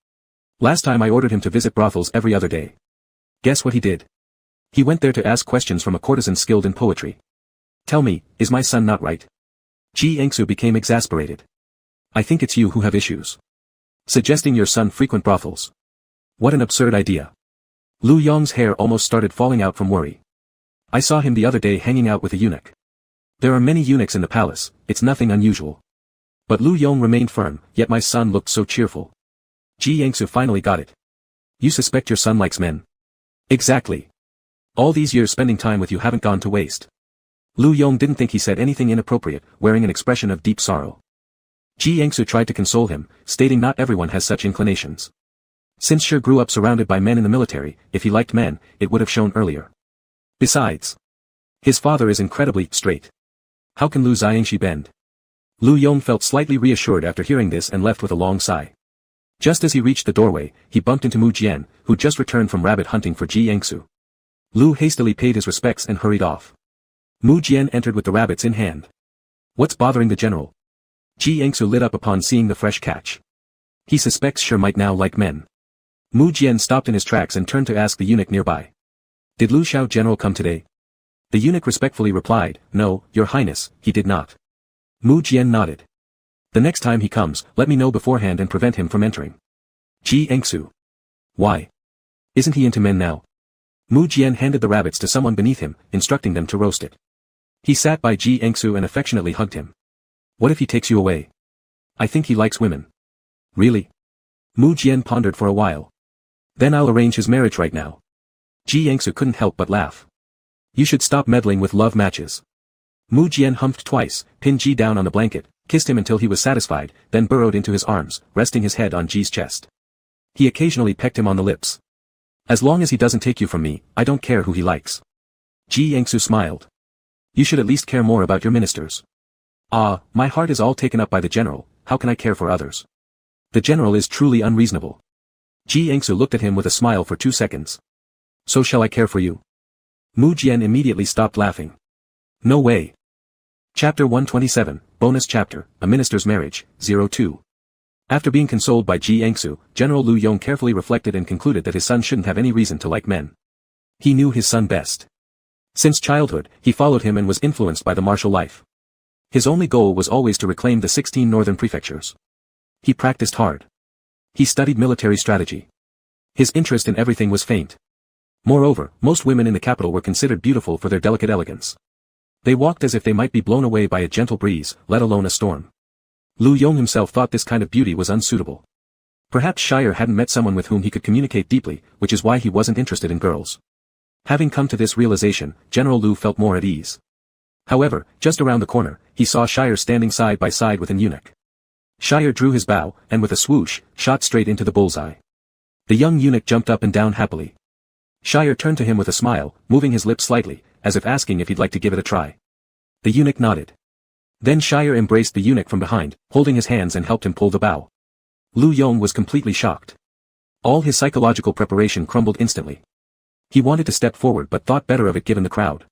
Last time I ordered him to visit brothels every other day. Guess what he did? He went there to ask questions from a courtesan skilled in poetry. Tell me, is my son not right? Ji Yangsu became exasperated. I think it's you who have issues. Suggesting your son frequent brothels. What an absurd idea. Lu Yong's hair almost started falling out from worry. I saw him the other day hanging out with a eunuch. There are many eunuchs in the palace, it's nothing unusual. But Lu Yong remained firm, yet my son looked so cheerful. Ji Yangsu finally got it. You suspect your son likes men? Exactly. All these years spending time with you haven't gone to waste. Lu Yong didn't think he said anything inappropriate, wearing an expression of deep sorrow. Ji Yangsu tried to console him, stating not everyone has such inclinations. Since Shi grew up surrounded by men in the military, if he liked men, it would have shown earlier. Besides, his father is incredibly straight. How can Lu Xiangxi bend? Lu Yong felt slightly reassured after hearing this and left with a long sigh. Just as he reached the doorway, he bumped into Mu Jian, who just returned from rabbit hunting for Ji Yangsu. Lu hastily paid his respects and hurried off. Mu Jian entered with the rabbits in hand. What's bothering the general? Ji Yangsu lit up upon seeing the fresh catch. He suspects Shi might now like men. Mu Jian stopped in his tracks and turned to ask the eunuch nearby. Did Lu Xiao general come today? The eunuch respectfully replied, no, your highness, he did not. Mu Jian nodded. The next time he comes, let me know beforehand and prevent him from entering. Ji Yangsu. Why? Isn't he into men now? Mu Jian handed the rabbits to someone beneath him, instructing them to roast it. He sat by Ji Yangsu and affectionately hugged him. What if he takes you away? I think he likes women. Really? Mu Jian pondered for a while. Then I'll arrange his marriage right now. Ji Yangsu couldn't help but laugh. You should stop meddling with love matches. Mu Jian humped twice, pinned Ji down on the blanket, kissed him until he was satisfied, then burrowed into his arms, resting his head on Ji's chest. He occasionally pecked him on the lips. As long as he doesn't take you from me, I don't care who he likes. Ji Yangsu smiled. You should at least care more about your ministers. Ah, my heart is all taken up by the general, how can I care for others? The general is truly unreasonable. Ji Yangsu looked at him with a smile for 2 seconds. So shall I care for you? Mu Jian immediately stopped laughing. No way. Chapter 127, Bonus Chapter, A Minister's Marriage, 02. After being consoled by Ji Yangsu, General Lu Yong carefully reflected and concluded that his son shouldn't have any reason to like men. He knew his son best. Since childhood, he followed him and was influenced by the martial life. His only goal was always to reclaim the 16 northern prefectures. He practiced hard. He studied military strategy. His interest in everything was faint. Moreover, most women in the capital were considered beautiful for their delicate elegance. They walked as if they might be blown away by a gentle breeze, let alone a storm. Lu Yong himself thought this kind of beauty was unsuitable. Perhaps Shire hadn't met someone with whom he could communicate deeply, which is why he wasn't interested in girls. Having come to this realization, General Lu felt more at ease. However, just around the corner, he saw Shire standing side by side with an eunuch. Shire drew his bow, and with a swoosh, shot straight into the bullseye. The young eunuch jumped up and down happily. Shire turned to him with a smile, moving his lips slightly, as if asking if he'd like to give it a try. The eunuch nodded. Then Shire embraced the eunuch from behind, holding his hands and helped him pull the bow. Lu Yong was completely shocked. All his psychological preparation crumbled instantly. He wanted to step forward but thought better of it given the crowd.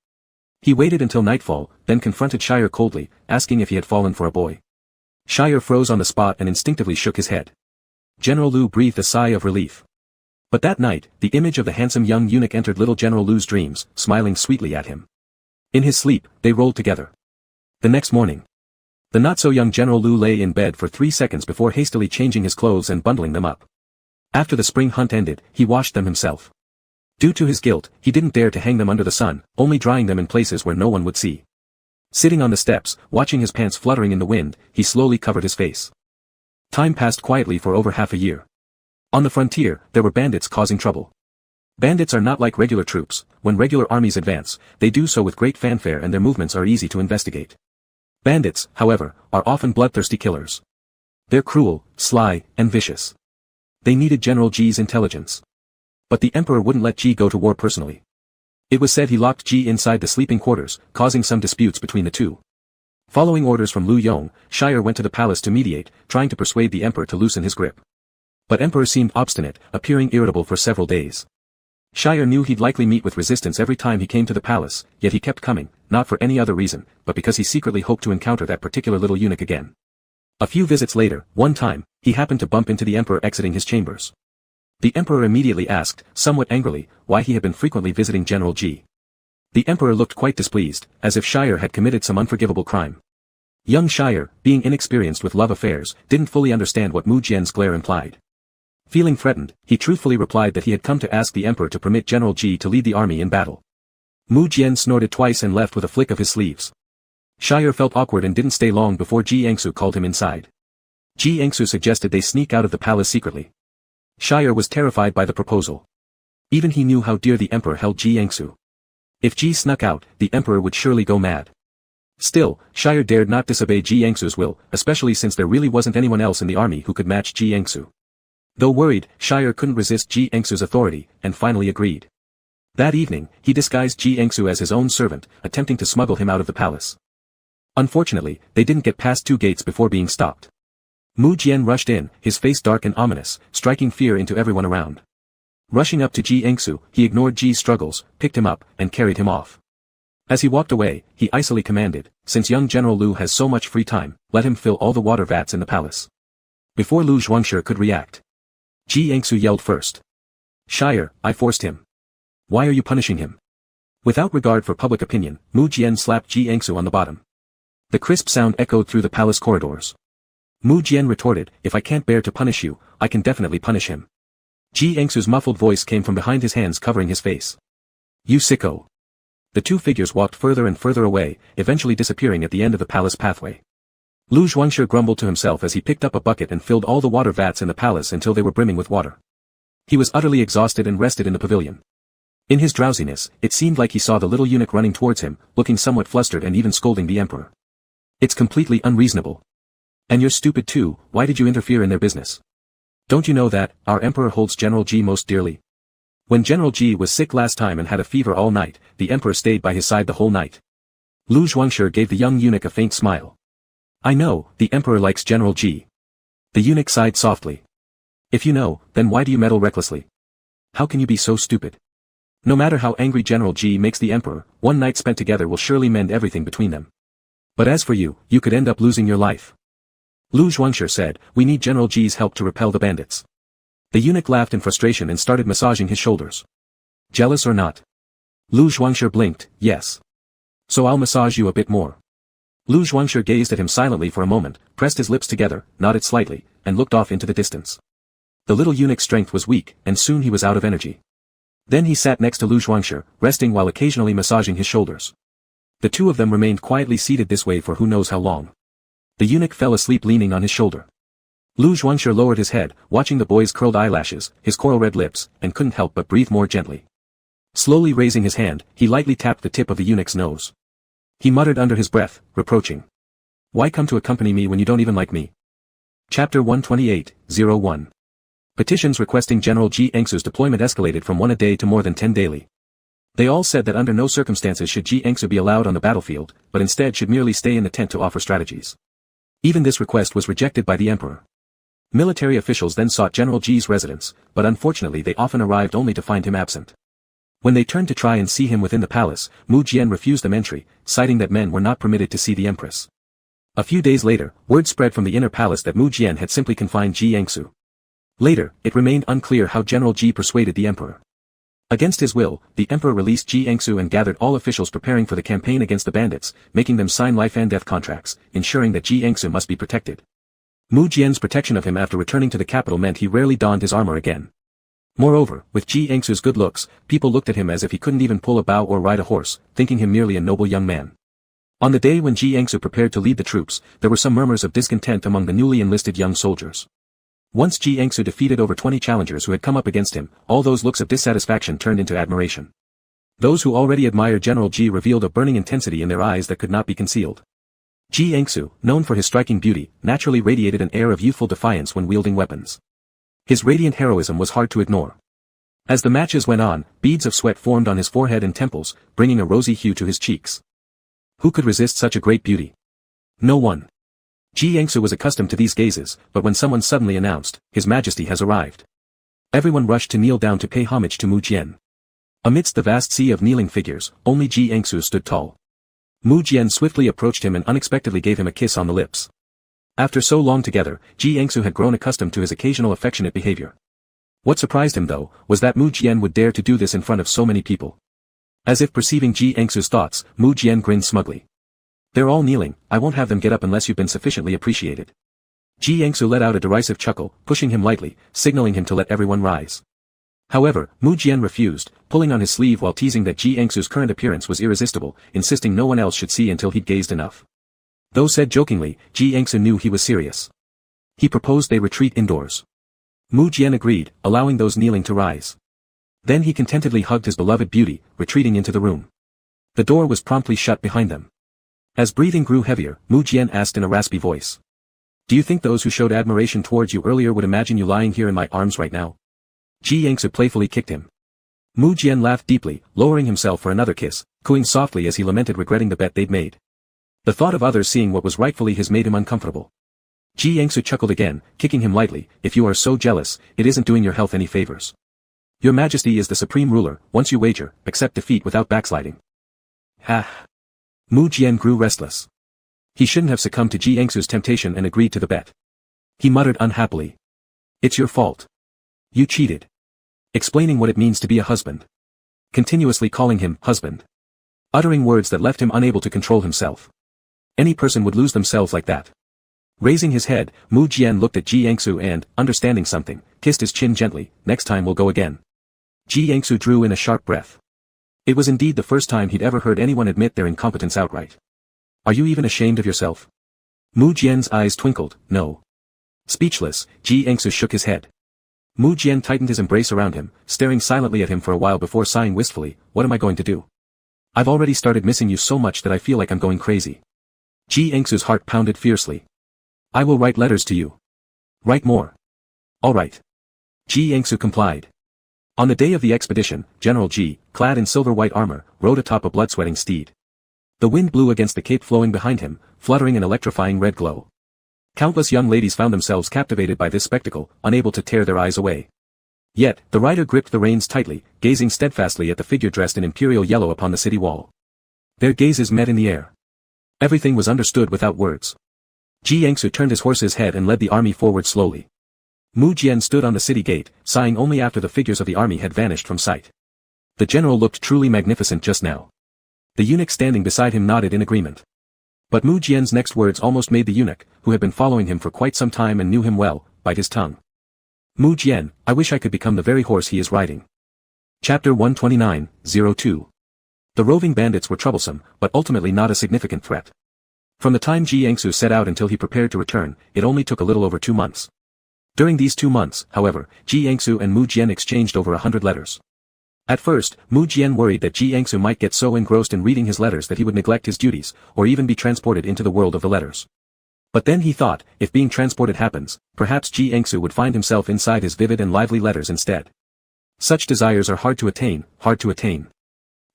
He waited until nightfall, then confronted Shire coldly, asking if he had fallen for a boy. Shire froze on the spot and instinctively shook his head. General Lu breathed a sigh of relief. But that night, the image of the handsome young eunuch entered little General Lu's dreams, smiling sweetly at him. In his sleep, they rolled together. The next morning, the not-so-young General Lu lay in bed for 3 seconds before hastily changing his clothes and bundling them up. After the spring hunt ended, he washed them himself. Due to his guilt, he didn't dare to hang them under the sun, only drying them in places where no one would see. Sitting on the steps, watching his pants fluttering in the wind, he slowly covered his face. Time passed quietly for over half a year. On the frontier, there were bandits causing trouble. Bandits are not like regular troops. When regular armies advance, they do so with great fanfare and their movements are easy to investigate. Bandits, however, are often bloodthirsty killers. They're cruel, sly, and vicious. They needed General Ji's intelligence. But the emperor wouldn't let Ji go to war personally. It was said he locked Ji inside the sleeping quarters, causing some disputes between the two. Following orders from Lu Yong, Shire went to the palace to mediate, trying to persuade the emperor to loosen his grip. But emperor seemed obstinate, appearing irritable for several days. Shire knew he'd likely meet with resistance every time he came to the palace, yet he kept coming, not for any other reason, but because he secretly hoped to encounter that particular little eunuch again. A few visits later, one time, he happened to bump into the emperor exiting his chambers. The emperor immediately asked, somewhat angrily, why he had been frequently visiting General Ji. The emperor looked quite displeased, as if Shire had committed some unforgivable crime. Young Shire, being inexperienced with love affairs, didn't fully understand what Mu Jian's glare implied. Feeling threatened, he truthfully replied that he had come to ask the emperor to permit General Ji to lead the army in battle. Mu Jian snorted twice and left with a flick of his sleeves. Shire felt awkward and didn't stay long before Ji Engsu called him inside. Ji Engsu suggested they sneak out of the palace secretly. Shire was terrified by the proposal. Even he knew how dear the emperor held Ji Engsu. If Ji snuck out, the emperor would surely go mad. Still, Shire dared not disobey Ji Engsu's will, especially since there really wasn't anyone else in the army who could match Ji Engsu. Though worried, Shire couldn't resist Ji Engsu's authority, and finally agreed. That evening, he disguised Ji Engsu as his own servant, attempting to smuggle him out of the palace. Unfortunately, they didn't get past 2 gates before being stopped. Mu Jian rushed in, his face dark and ominous, striking fear into everyone around. Rushing up to Ji Engsu, he ignored Ji's struggles, picked him up, and carried him off. As he walked away, he icily commanded, since young General Lu has so much free time, let him fill all the water vats in the palace. Before Lu Zhuangshi could react, Ji Engsu yelled first. Shire, I forced him. Why are you punishing him? Without regard for public opinion, Mu Jian slapped Ji Engsu on the bottom. The crisp sound echoed through the palace corridors. Mu Jian retorted, if I can't bear to punish you, I can definitely punish him. Ji Engsu's muffled voice came from behind his hands covering his face. You sicko. The two figures walked further and further away, eventually disappearing at the end of the palace pathway. Lu Zhuangshi grumbled to himself as he picked up a bucket and filled all the water vats in the palace until they were brimming with water. He was utterly exhausted and rested in the pavilion. In his drowsiness, it seemed like he saw the little eunuch running towards him, looking somewhat flustered and even scolding the emperor. It's completely unreasonable. And you're stupid too, why did you interfere in their business? Don't you know that, our emperor holds General Ji most dearly? When General Ji was sick last time and had a fever all night, the emperor stayed by his side the whole night. Lu Zhuangshi gave the young eunuch a faint smile. I know, the emperor likes General Ji. The eunuch sighed softly. If you know, then why do you meddle recklessly? How can you be so stupid? No matter how angry General Ji makes the emperor, one night spent together will surely mend everything between them. But as for you, you could end up losing your life. Lu Zhuangshi said, we need General Ji's help to repel the bandits. The eunuch laughed in frustration and started massaging his shoulders. Jealous or not? Lu Zhuangshi blinked, yes. So I'll massage you a bit more. Lu Zhuangshi gazed at him silently for a moment, pressed his lips together, nodded slightly, and looked off into the distance. The little eunuch's strength was weak, and soon he was out of energy. Then he sat next to Lu Zhuangshi, resting while occasionally massaging his shoulders. The two of them remained quietly seated this way for who knows how long. The eunuch fell asleep leaning on his shoulder. Lu Zhuangshi lowered his head, watching the boy's curled eyelashes, his coral red lips, and couldn't help but breathe more gently. Slowly raising his hand, he lightly tapped the tip of the eunuch's nose. He muttered under his breath, reproaching. Why come to accompany me when you don't even like me? Chapter 128:01. Petitions requesting General Ji Engsu's deployment escalated from 1 a day to more than 10 daily. They all said that under no circumstances should Ji Engsu be allowed on the battlefield, but instead should merely stay in the tent to offer strategies. Even this request was rejected by the emperor. Military officials then sought General Ji's residence, but unfortunately they often arrived only to find him absent. When they turned to try and see him within the palace, Mu Jian refused them entry, citing that men were not permitted to see the empress. A few days later, word spread from the inner palace that Mu Jian had simply confined Ji Engsu. Later, it remained unclear how General Ji persuaded the emperor. Against his will, the emperor released Ji Engsu and gathered all officials preparing for the campaign against the bandits, making them sign life and death contracts, ensuring that Ji Engsu must be protected. Mu Jian's protection of him after returning to the capital meant he rarely donned his armor again. Moreover, with Ji Engsu's good looks, people looked at him as if he couldn't even pull a bow or ride a horse, thinking him merely a noble young man. On the day when Ji Engsu prepared to lead the troops, there were some murmurs of discontent among the newly enlisted young soldiers. Once Ji Engsu defeated over 20 challengers who had come up against him, all those looks of dissatisfaction turned into admiration. Those who already admired General Ji revealed a burning intensity in their eyes that could not be concealed. Ji Engsu, known for his striking beauty, naturally radiated an air of youthful defiance when wielding weapons. His radiant heroism was hard to ignore. As the matches went on, beads of sweat formed on his forehead and temples, bringing a rosy hue to his cheeks. Who could resist such a great beauty? No one. Ji Engsu was accustomed to these gazes, but when someone suddenly announced, "His Majesty has arrived," everyone rushed to kneel down to pay homage to Mu Jian. Amidst the vast sea of kneeling figures, only Ji Engsu stood tall. Mu Jian swiftly approached him and unexpectedly gave him a kiss on the lips. After so long together, Ji Engsu had grown accustomed to his occasional affectionate behavior. What surprised him though, was that Mu Jian would dare to do this in front of so many people. As if perceiving Ji Engsu's thoughts, Mu Jian grinned smugly. "They're all kneeling, I won't have them get up unless you've been sufficiently appreciated." Ji Engsu let out a derisive chuckle, pushing him lightly, signaling him to let everyone rise. However, Mu Jian refused, pulling on his sleeve while teasing that Ji Engsu's current appearance was irresistible, insisting no one else should see until he'd gazed enough. Though said jokingly, Ji Engsu knew he was serious. He proposed they retreat indoors. Mu Jian agreed, allowing those kneeling to rise. Then he contentedly hugged his beloved beauty, retreating into the room. The door was promptly shut behind them. As breathing grew heavier, Mu Jian asked in a raspy voice. "Do you think those who showed admiration towards you earlier would imagine you lying here in my arms right now?" Ji Engsu playfully kicked him. Mu Jian laughed deeply, lowering himself for another kiss, cooing softly as he lamented regretting the bet they'd made. The thought of others seeing what was rightfully his made him uncomfortable. Ji Engsu chuckled again, kicking him lightly. "If you are so jealous, it isn't doing your health any favors. Your Majesty is the supreme ruler, once you wager, accept defeat without backsliding." Ha! Mu Jian grew restless. He shouldn't have succumbed to Ji Engsu's temptation and agreed to the bet. He muttered unhappily. "It's your fault. You cheated." Explaining what it means to be a husband. Continuously calling him husband. Uttering words that left him unable to control himself. Any person would lose themselves like that. Raising his head, Mu Jian looked at Ji Engsu and, understanding something, kissed his chin gently. "Next time we'll go again." Ji Engsu drew in a sharp breath. It was indeed the first time he'd ever heard anyone admit their incompetence outright. "Are you even ashamed of yourself?" Mu Jian's eyes twinkled. "No." Speechless, Ji Engsu shook his head. Mu Jian tightened his embrace around him, staring silently at him for a while before sighing wistfully. "What am I going to do? I've already started missing you so much that I feel like I'm going crazy." Ji Engsu's heart pounded fiercely. "I will write letters to you. Write more." "All right." Ji Engsu complied. On the day of the expedition, General Ji, clad in silver-white armor, rode atop a blood-sweating steed. The wind blew against the cape flowing behind him, fluttering an electrifying red glow. Countless young ladies found themselves captivated by this spectacle, unable to tear their eyes away. Yet, the rider gripped the reins tightly, gazing steadfastly at the figure dressed in imperial yellow upon the city wall. Their gazes met in the air. Everything was understood without words. Ji Engsu turned his horse's head and led the army forward slowly. Mu Jian stood on the city gate, sighing only after the figures of the army had vanished from sight. The general looked truly magnificent just now. The eunuch standing beside him nodded in agreement. But Mu Jian's next words almost made the eunuch, who had been following him for quite some time and knew him well, bite his tongue. "Mu Jian, I wish I could become the very horse he is riding." Chapter 129:02. The roving bandits were troublesome, but ultimately not a significant threat. From the time Ji Engsu set out until he prepared to return, it only took a little over 2 months. During these 2 months, however, Ji Engsu and Mu Jian exchanged over 100 letters. At first, Mu Jian worried that Ji Engsu might get so engrossed in reading his letters that he would neglect his duties, or even be transported into the world of the letters. But then he thought, if being transported happens, perhaps Ji Engsu would find himself inside his vivid and lively letters instead. Such desires are hard to attain, hard to attain.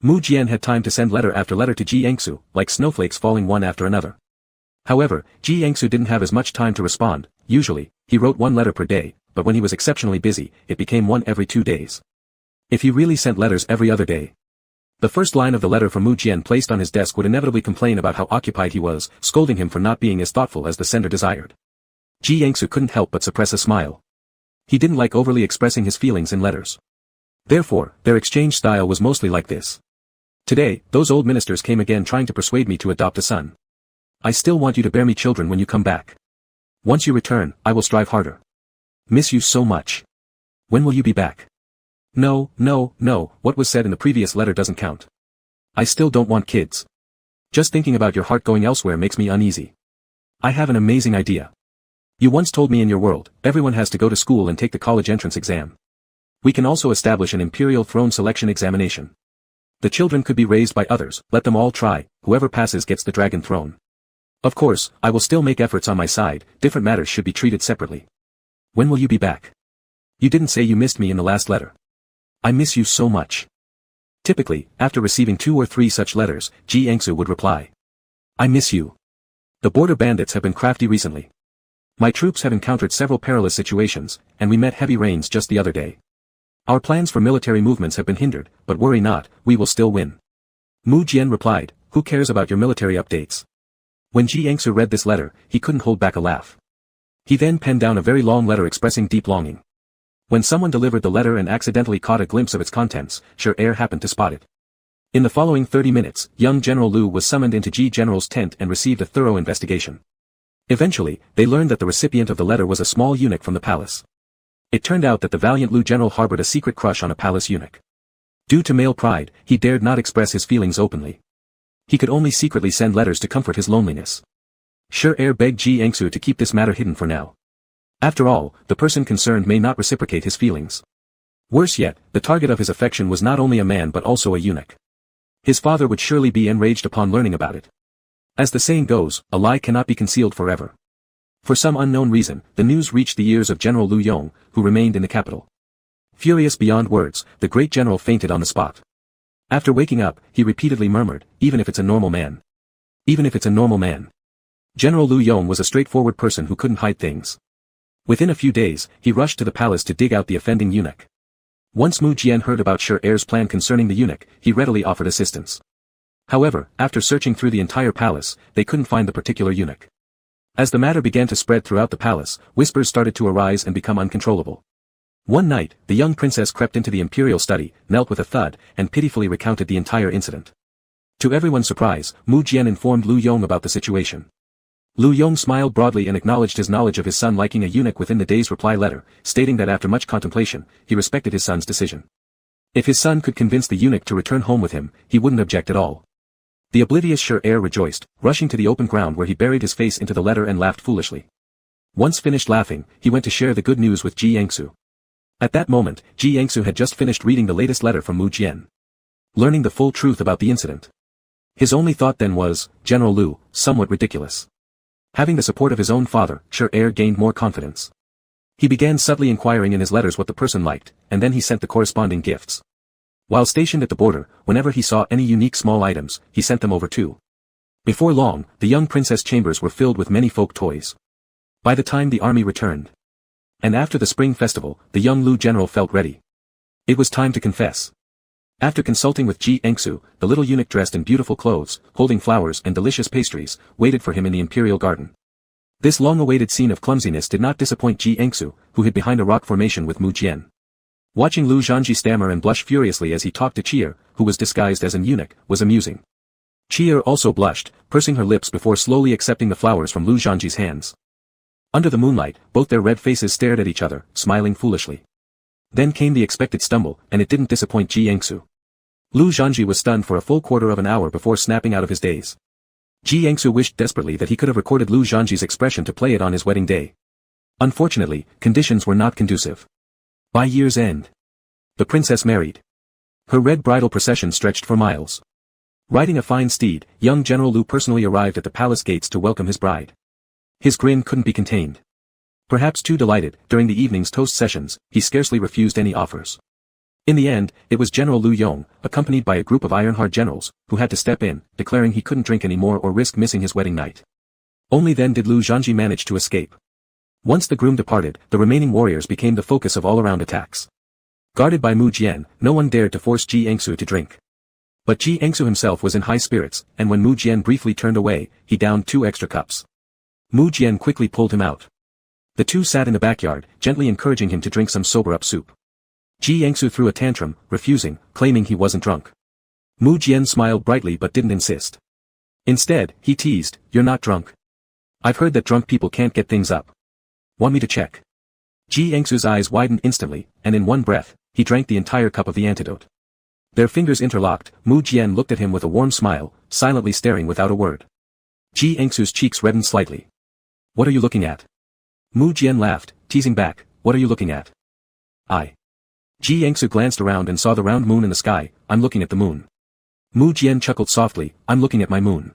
Mu Jian had time to send letter after letter to Ji Engsu, like snowflakes falling one after another. However, Ji Engsu didn't have as much time to respond. Usually, he wrote 1 letter per day, but when he was exceptionally busy, it became 1 every 2 days. If he really sent letters every other day, the first line of the letter from Mu Jian placed on his desk would inevitably complain about how occupied he was, scolding him for not being as thoughtful as the sender desired. Ji Engsu couldn't help but suppress a smile. He didn't like overly expressing his feelings in letters. Therefore, their exchange style was mostly like this. "Today, those old ministers came again trying to persuade me to adopt a son. I still want you to bear me children when you come back. Once you return, I will strive harder. Miss you so much. When will you be back? No, what was said in the previous letter doesn't count. I still don't want kids. Just thinking about your heart going elsewhere makes me uneasy. I have an amazing idea. You once told me in your world, everyone has to go to school and take the college entrance exam. We can also establish an imperial throne selection examination. The children could be raised by others, let them all try, whoever passes gets the dragon throne. Of course, I will still make efforts on my side, different matters should be treated separately. When will you be back? You didn't say you missed me in the last letter. I miss you so much. Typically, after receiving 2 or 3 such letters, engsub would reply. I miss you. The border bandits have been crafty recently. My troops have encountered several perilous situations, and we met heavy rains just the other day. Our plans for military movements have been hindered, but worry not, we will still win. Mu Jian replied, who cares about your military updates? When engsub read this letter, he couldn't hold back a laugh. He then penned down a very long letter expressing deep longing. When someone delivered the letter and accidentally caught a glimpse of its contents, Sher happened to spot it. In the following 30 minutes, young General Lu was summoned into General's tent and received a thorough investigation. Eventually, they learned that the recipient of the letter was a small eunuch from the palace. It turned out that the valiant Lu General harbored a secret crush on a palace eunuch. Due to male pride, he dared not express his feelings openly. He could only secretly send letters to comfort his loneliness. Sher begged engsub to keep this matter hidden for now. After all, the person concerned may not reciprocate his feelings. Worse yet, the target of his affection was not only a man but also a eunuch. His father would surely be enraged upon learning about it. As the saying goes, a lie cannot be concealed forever. For some unknown reason, the news reached the ears of General Lu Yong, who remained in the capital. Furious beyond words, the great general fainted on the spot. After waking up, he repeatedly murmured, even if it's a normal man. Even if it's a normal man. General Lu Yong was a straightforward person who couldn't hide things. Within a few days, he rushed to the palace to dig out the offending eunuch. Once Mu Jian heard about Sher plan concerning the eunuch, he readily offered assistance. However, after searching through the entire palace, they couldn't find the particular eunuch. As the matter began to spread throughout the palace, whispers started to arise and become uncontrollable. One night, the young princess crept into the imperial study, knelt with a thud, and pitifully recounted the entire incident. To everyone's surprise, Mu Jian informed Lu Yong about the situation. Lu Yong smiled broadly and acknowledged his knowledge of his son liking a eunuch within the day's reply letter, stating that after much contemplation, he respected his son's decision. If his son could convince the eunuch to return home with him, he wouldn't object at all. The oblivious Sher rejoiced, rushing to the open ground where he buried his face into the letter and laughed foolishly. Once finished laughing, he went to share the good news with engsub. At that moment, engsub had just finished reading the latest letter from Mu Jian. Learning the full truth about the incident. His only thought then was, General Lu, somewhat ridiculous. Having the support of his own father, Sher gained more confidence. He began subtly inquiring in his letters what the person liked, and then he sent the corresponding gifts. While stationed at the border, whenever he saw any unique small items, he sent them over too. Before long, the young princess' chambers were filled with many folk toys. By the time the army returned, and after the spring festival, the young Lu general felt ready. It was time to confess. After consulting with engsub, the little eunuch dressed in beautiful clothes, holding flowers and delicious pastries, waited for him in the imperial garden. This long-awaited scene of clumsiness did not disappoint engsub, who hid behind a rock formation with Mu Jian. Watching Lu Zhanji stammer and blush furiously as he talked to Chi'er, who was disguised as an eunuch, was amusing. Chi'er also blushed, pursing her lips before slowly accepting the flowers from Lu Zhanji's hands. Under the moonlight, both their red faces stared at each other, smiling foolishly. Then came the expected stumble, and it didn't disappoint engsub. Lu Zhanji was stunned for a full quarter of an hour before snapping out of his daze. engsub wished desperately that he could have recorded Lu Zhanji's expression to play it on his wedding day. Unfortunately, conditions were not conducive. By year's end, the princess married. Her red bridal procession stretched for miles. Riding a fine steed, young General Lu personally arrived at the palace gates to welcome his bride. His grin couldn't be contained. Perhaps too delighted, during the evening's toast sessions, he scarcely refused any offers. In the end, it was General Lu Yong, accompanied by a group of iron-hard generals, who had to step in, declaring he couldn't drink any more or risk missing his wedding night. Only then did Lu Zhanji manage to escape. Once the groom departed, the remaining warriors became the focus of all-around attacks. Guarded by Mu Jian, no one dared to force engsub to drink. But engsub himself was in high spirits, and when Mu Jian briefly turned away, he downed 2 extra cups. Mu Jian quickly pulled him out. The two sat in the backyard, gently encouraging him to drink some sober-up soup. engsub threw a tantrum, refusing, claiming he wasn't drunk. Mu Jian smiled brightly but didn't insist. Instead, he teased, "You're not drunk. I've heard that drunk people can't get things up. Want me to check?" engsub's eyes widened instantly, and in one breath, he drank the entire cup of the antidote. Their fingers interlocked, Mu Jian looked at him with a warm smile, silently staring without a word. engsub's cheeks reddened slightly. "What are you looking at?" Mu Jian laughed, teasing back, what are you looking at? Ji Yangsu glanced around and saw the round moon in the sky. I'm looking at the moon. Mu Jian chuckled softly, I'm looking at my moon.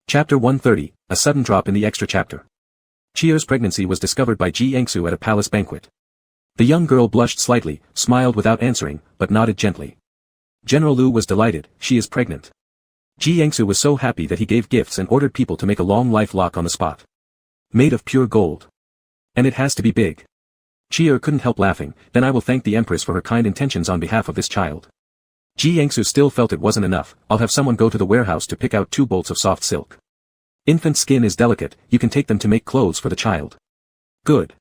Chapter 130, a sudden drop in the extra chapter. Chia's pregnancy was discovered by Ji Yangsu at a palace banquet. The young girl blushed slightly, smiled without answering, but nodded gently. General Liu was delighted, she is pregnant. Ji Yangsu was so happy that he gave gifts and ordered people to make a long life lock on the spot. Made of pure gold. And it has to be big. Chia couldn't help laughing, then I will thank the Empress for her kind intentions on behalf of this child. Ji Yangsu still felt it wasn't enough, I'll have someone go to the warehouse to pick out 2 bolts of soft silk. Infant skin is delicate, you can take them to make clothes for the child. Good.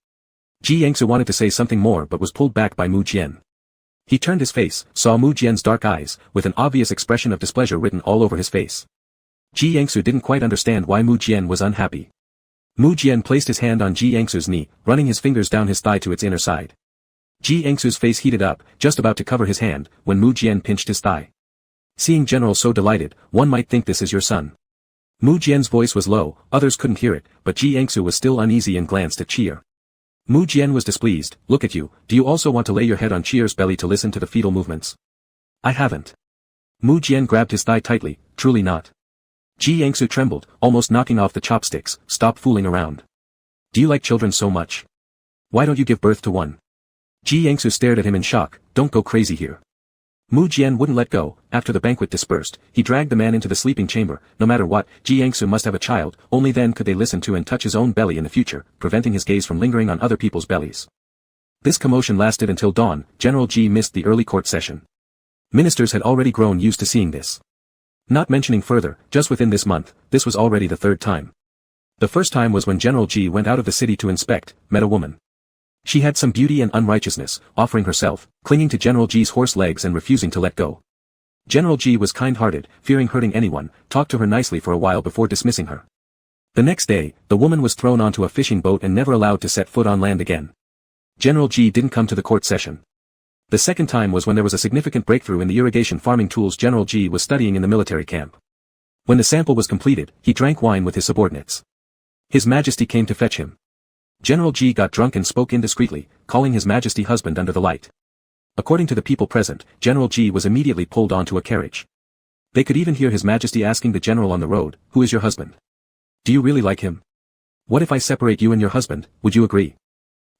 Ji Yangsu wanted to say something more but was pulled back by Mu Jian. He turned his face, saw Mu Jian's dark eyes, with an obvious expression of displeasure written all over his face. Ji Yangsu didn't quite understand why Mu Jian was unhappy. Mu Jian placed his hand on Ji Yangsu's knee, running his fingers down his thigh to its inner side. Ji Yangsu's face heated up, just about to cover his hand, when Mu Jian pinched his thigh. Seeing General so delighted, one might think this is your son. Mu Jian's voice was low, others couldn't hear it, but Ji Yangsu was still uneasy and glanced at Chia. Mu Jian was displeased, look at you, do you also want to lay your head on Chia's belly to listen to the fetal movements? I haven't. Mu Jian grabbed his thigh tightly, truly not. Ji Yangsu trembled, almost knocking off the chopsticks, stop fooling around. Do you like children so much? Why don't you give birth to one? Ji Yangsu stared at him in shock, don't go crazy here. Mu Jian wouldn't let go. After the banquet dispersed, he dragged the man into the sleeping chamber. No matter what, Ji Yangsu must have a child, only then could they listen to and touch his own belly in the future, preventing his gaze from lingering on other people's bellies. This commotion lasted until dawn. General Ji missed the early court session. Ministers had already grown used to seeing this. Not mentioning further, just within this month, this was already the 3rd time. The first time was when General Ji went out of the city to inspect, met a woman. She had some beauty and unrighteousness, offering herself, clinging to General Ji's horse legs and refusing to let go. General Ji was kind-hearted, fearing hurting anyone, talked to her nicely for a while before dismissing her. The next day, the woman was thrown onto a fishing boat and never allowed to set foot on land again. General Ji didn't come to the court session. The second time was when there was a significant breakthrough in the irrigation farming tools General Ji was studying in the military camp. When the sample was completed, he drank wine with his subordinates. His Majesty came to fetch him. General Ji got drunk and spoke indiscreetly, calling His Majesty husband under the light. According to the people present, General Ji was immediately pulled onto a carriage. They could even hear His Majesty asking the general on the road, who is your husband? Do you really like him? What if I separate you and your husband, would you agree?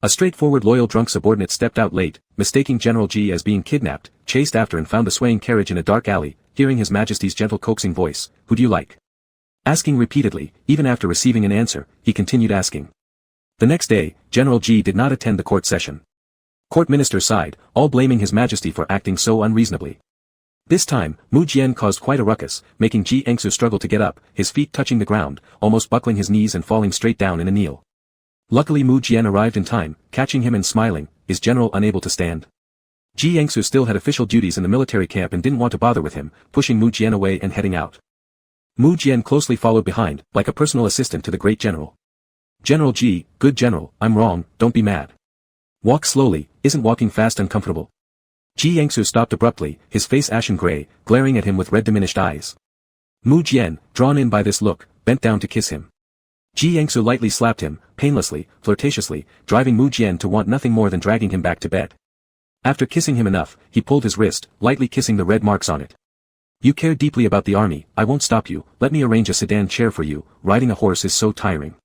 A straightforward loyal drunk subordinate stepped out late, mistaking General Ji as being kidnapped, chased after and found the swaying carriage in a dark alley, hearing His Majesty's gentle coaxing voice, who do you like? Asking repeatedly, even after receiving an answer, he continued asking. The next day, General Ji did not attend the court session. Court ministers sighed, all blaming His Majesty for acting so unreasonably. This time, Mu Jian caused quite a ruckus, making Ji Yangsu struggle to get up, his feet touching the ground, almost buckling his knees and falling straight down in a kneel. Luckily Mu Jian arrived in time, catching him and smiling, is General unable to stand? Ji Yangsu still had official duties in the military camp and didn't want to bother with him, pushing Mu Jian away and heading out. Mu Jian closely followed behind, like a personal assistant to the great general. General Ji, good general, I'm wrong, don't be mad. Walk slowly, isn't walking fast uncomfortable? Ji Yangsu stopped abruptly, his face ashen gray, glaring at him with red diminished eyes. Mu Jian, drawn in by this look, bent down to kiss him. Ji Yangsu lightly slapped him, painlessly, flirtatiously, driving Mu Jian to want nothing more than dragging him back to bed. After kissing him enough, he pulled his wrist, lightly kissing the red marks on it. You care deeply about the army, I won't stop you, let me arrange a sedan chair for you, riding a horse is so tiring.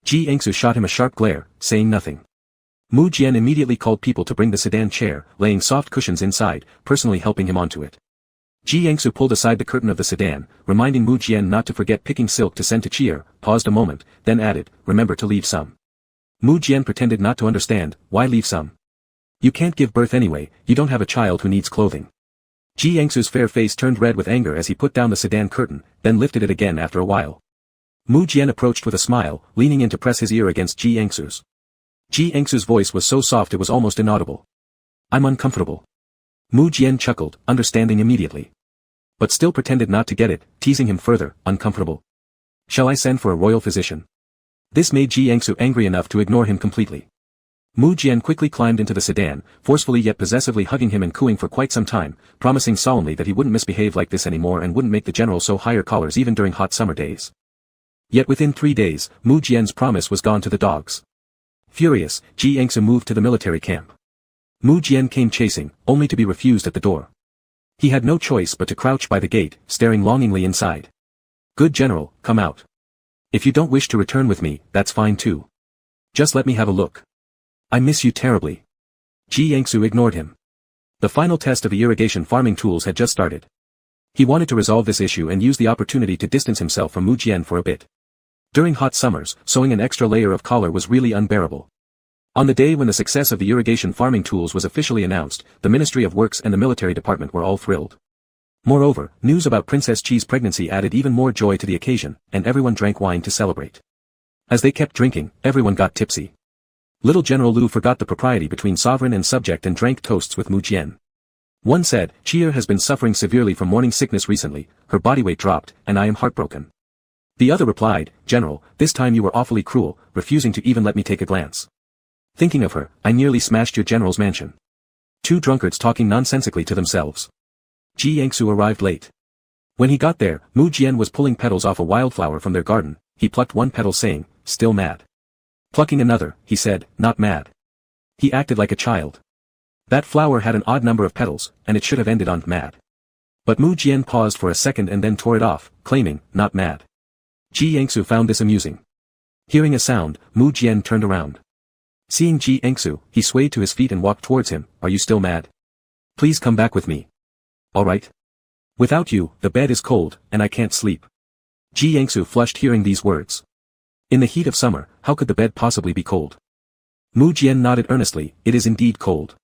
Ji Yangsu shot him a sharp glare, saying nothing. Mu Jian immediately called people to bring the sedan chair, laying soft cushions inside, personally helping him onto it. Ji Yangsu pulled aside the curtain of the sedan, reminding Mu Jian not to forget picking silk to send to Chia, paused a moment, then added, remember to leave some. Mu Jian pretended not to understand, why leave some? You can't give birth anyway, you don't have a child who needs clothing. Ji Yangsu's fair face turned red with anger as he put down the sedan curtain, then lifted it again after a while. Mu Jian approached with a smile, leaning in to press his ear against Ji Yangsu's. Ji Yangsu's voice was so soft it was almost inaudible. I'm uncomfortable. Mu Jian chuckled, understanding immediately. But still pretended not to get it, teasing him further, uncomfortable. Shall I send for a royal physician? This made Ji Yangsu angry enough to ignore him completely. Mu Jian quickly climbed into the sedan, forcefully yet possessively hugging him and cooing for quite some time, promising solemnly that he wouldn't misbehave like this anymore and wouldn't make the general so higher collars even during hot summer days. Yet within 3 days, Mu Jian's promise was gone to the dogs. Furious, Ji Engsub moved to the military camp. Mu Jian came chasing, only to be refused at the door. He had no choice but to crouch by the gate, staring longingly inside. Good general, come out. If you don't wish to return with me, that's fine too. Just let me have a look. I miss you terribly. Ji Engsub ignored him. The final test of the irrigation farming tools had just started. He wanted to resolve this issue and use the opportunity to distance himself from Mu Jian for a bit. During hot summers, sewing an extra layer of collar was really unbearable. On the day when the success of the irrigation farming tools was officially announced, the Ministry of Works and the military department were all thrilled. Moreover, news about Princess Chi's pregnancy added even more joy to the occasion, and everyone drank wine to celebrate. As they kept drinking, everyone got tipsy. Little General Lu forgot the propriety between sovereign and subject and drank toasts with Mu Jian. One said, Chia has been suffering severely from morning sickness recently, her body weight dropped, and I am heartbroken. The other replied, General, this time you were awfully cruel, refusing to even let me take a glance. Thinking of her, I nearly smashed your general's mansion. Two drunkards talking nonsensically to themselves. Ji Engsub arrived late. When he got there, Mu Jian was pulling petals off a wildflower from their garden. He plucked one petal saying, still mad. Plucking another, he said, not mad. He acted like a child. That flower had an odd number of petals, and it should have ended on mad. But Mu Jian paused for a second and then tore it off, claiming, not mad. Ji Engsub found this amusing. Hearing a sound, Mu Jian turned around. Seeing Ji Engsub, he swayed to his feet and walked towards him. Are you still mad? Please come back with me. All right. Without you, the bed is cold, and I can't sleep. Ji Engsub flushed hearing these words. In the heat of summer, how could the bed possibly be cold? Mu Jian nodded earnestly, it is indeed cold.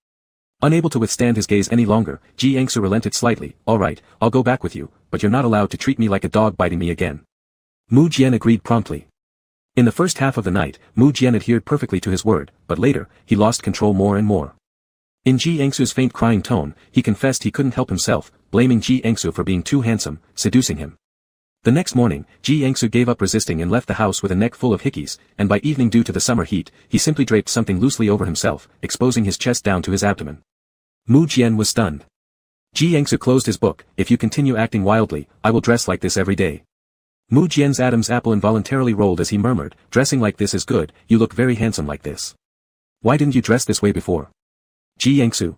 Unable to withstand his gaze any longer, Ji Engsub relented slightly. All right, I'll go back with you, but you're not allowed to treat me like a dog biting me again. Mu Jian agreed promptly. In the first half of the night, Mu Jian adhered perfectly to his word, but later, he lost control more and more. In Ji Engsub's faint crying tone, he confessed he couldn't help himself, blaming Ji Engsub for being too handsome, seducing him. The next morning, Ji Engsub gave up resisting and left the house with a neck full of hickeys, and by evening due to the summer heat, he simply draped something loosely over himself, exposing his chest down to his abdomen. Mu Jian was stunned. Ji Engsub closed his book, if you continue acting wildly, I will dress like this every day. Mu Jian's Adam's apple involuntarily rolled as he murmured, dressing like this is good, you look very handsome like this. Why didn't you dress this way before? Ji Engsub.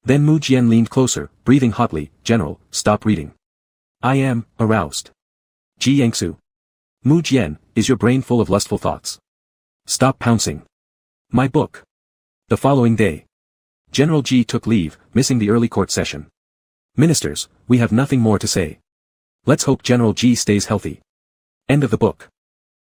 Then Mu Jian leaned closer, breathing hotly, General, stop reading. I am aroused. Ji Engsub. Mu Jian, is your brain full of lustful thoughts? Stop pouncing. My book. The following day. General Ji took leave, missing the early court session. Ministers, we have nothing more to say. Let's hope General Ji stays healthy. End of the book.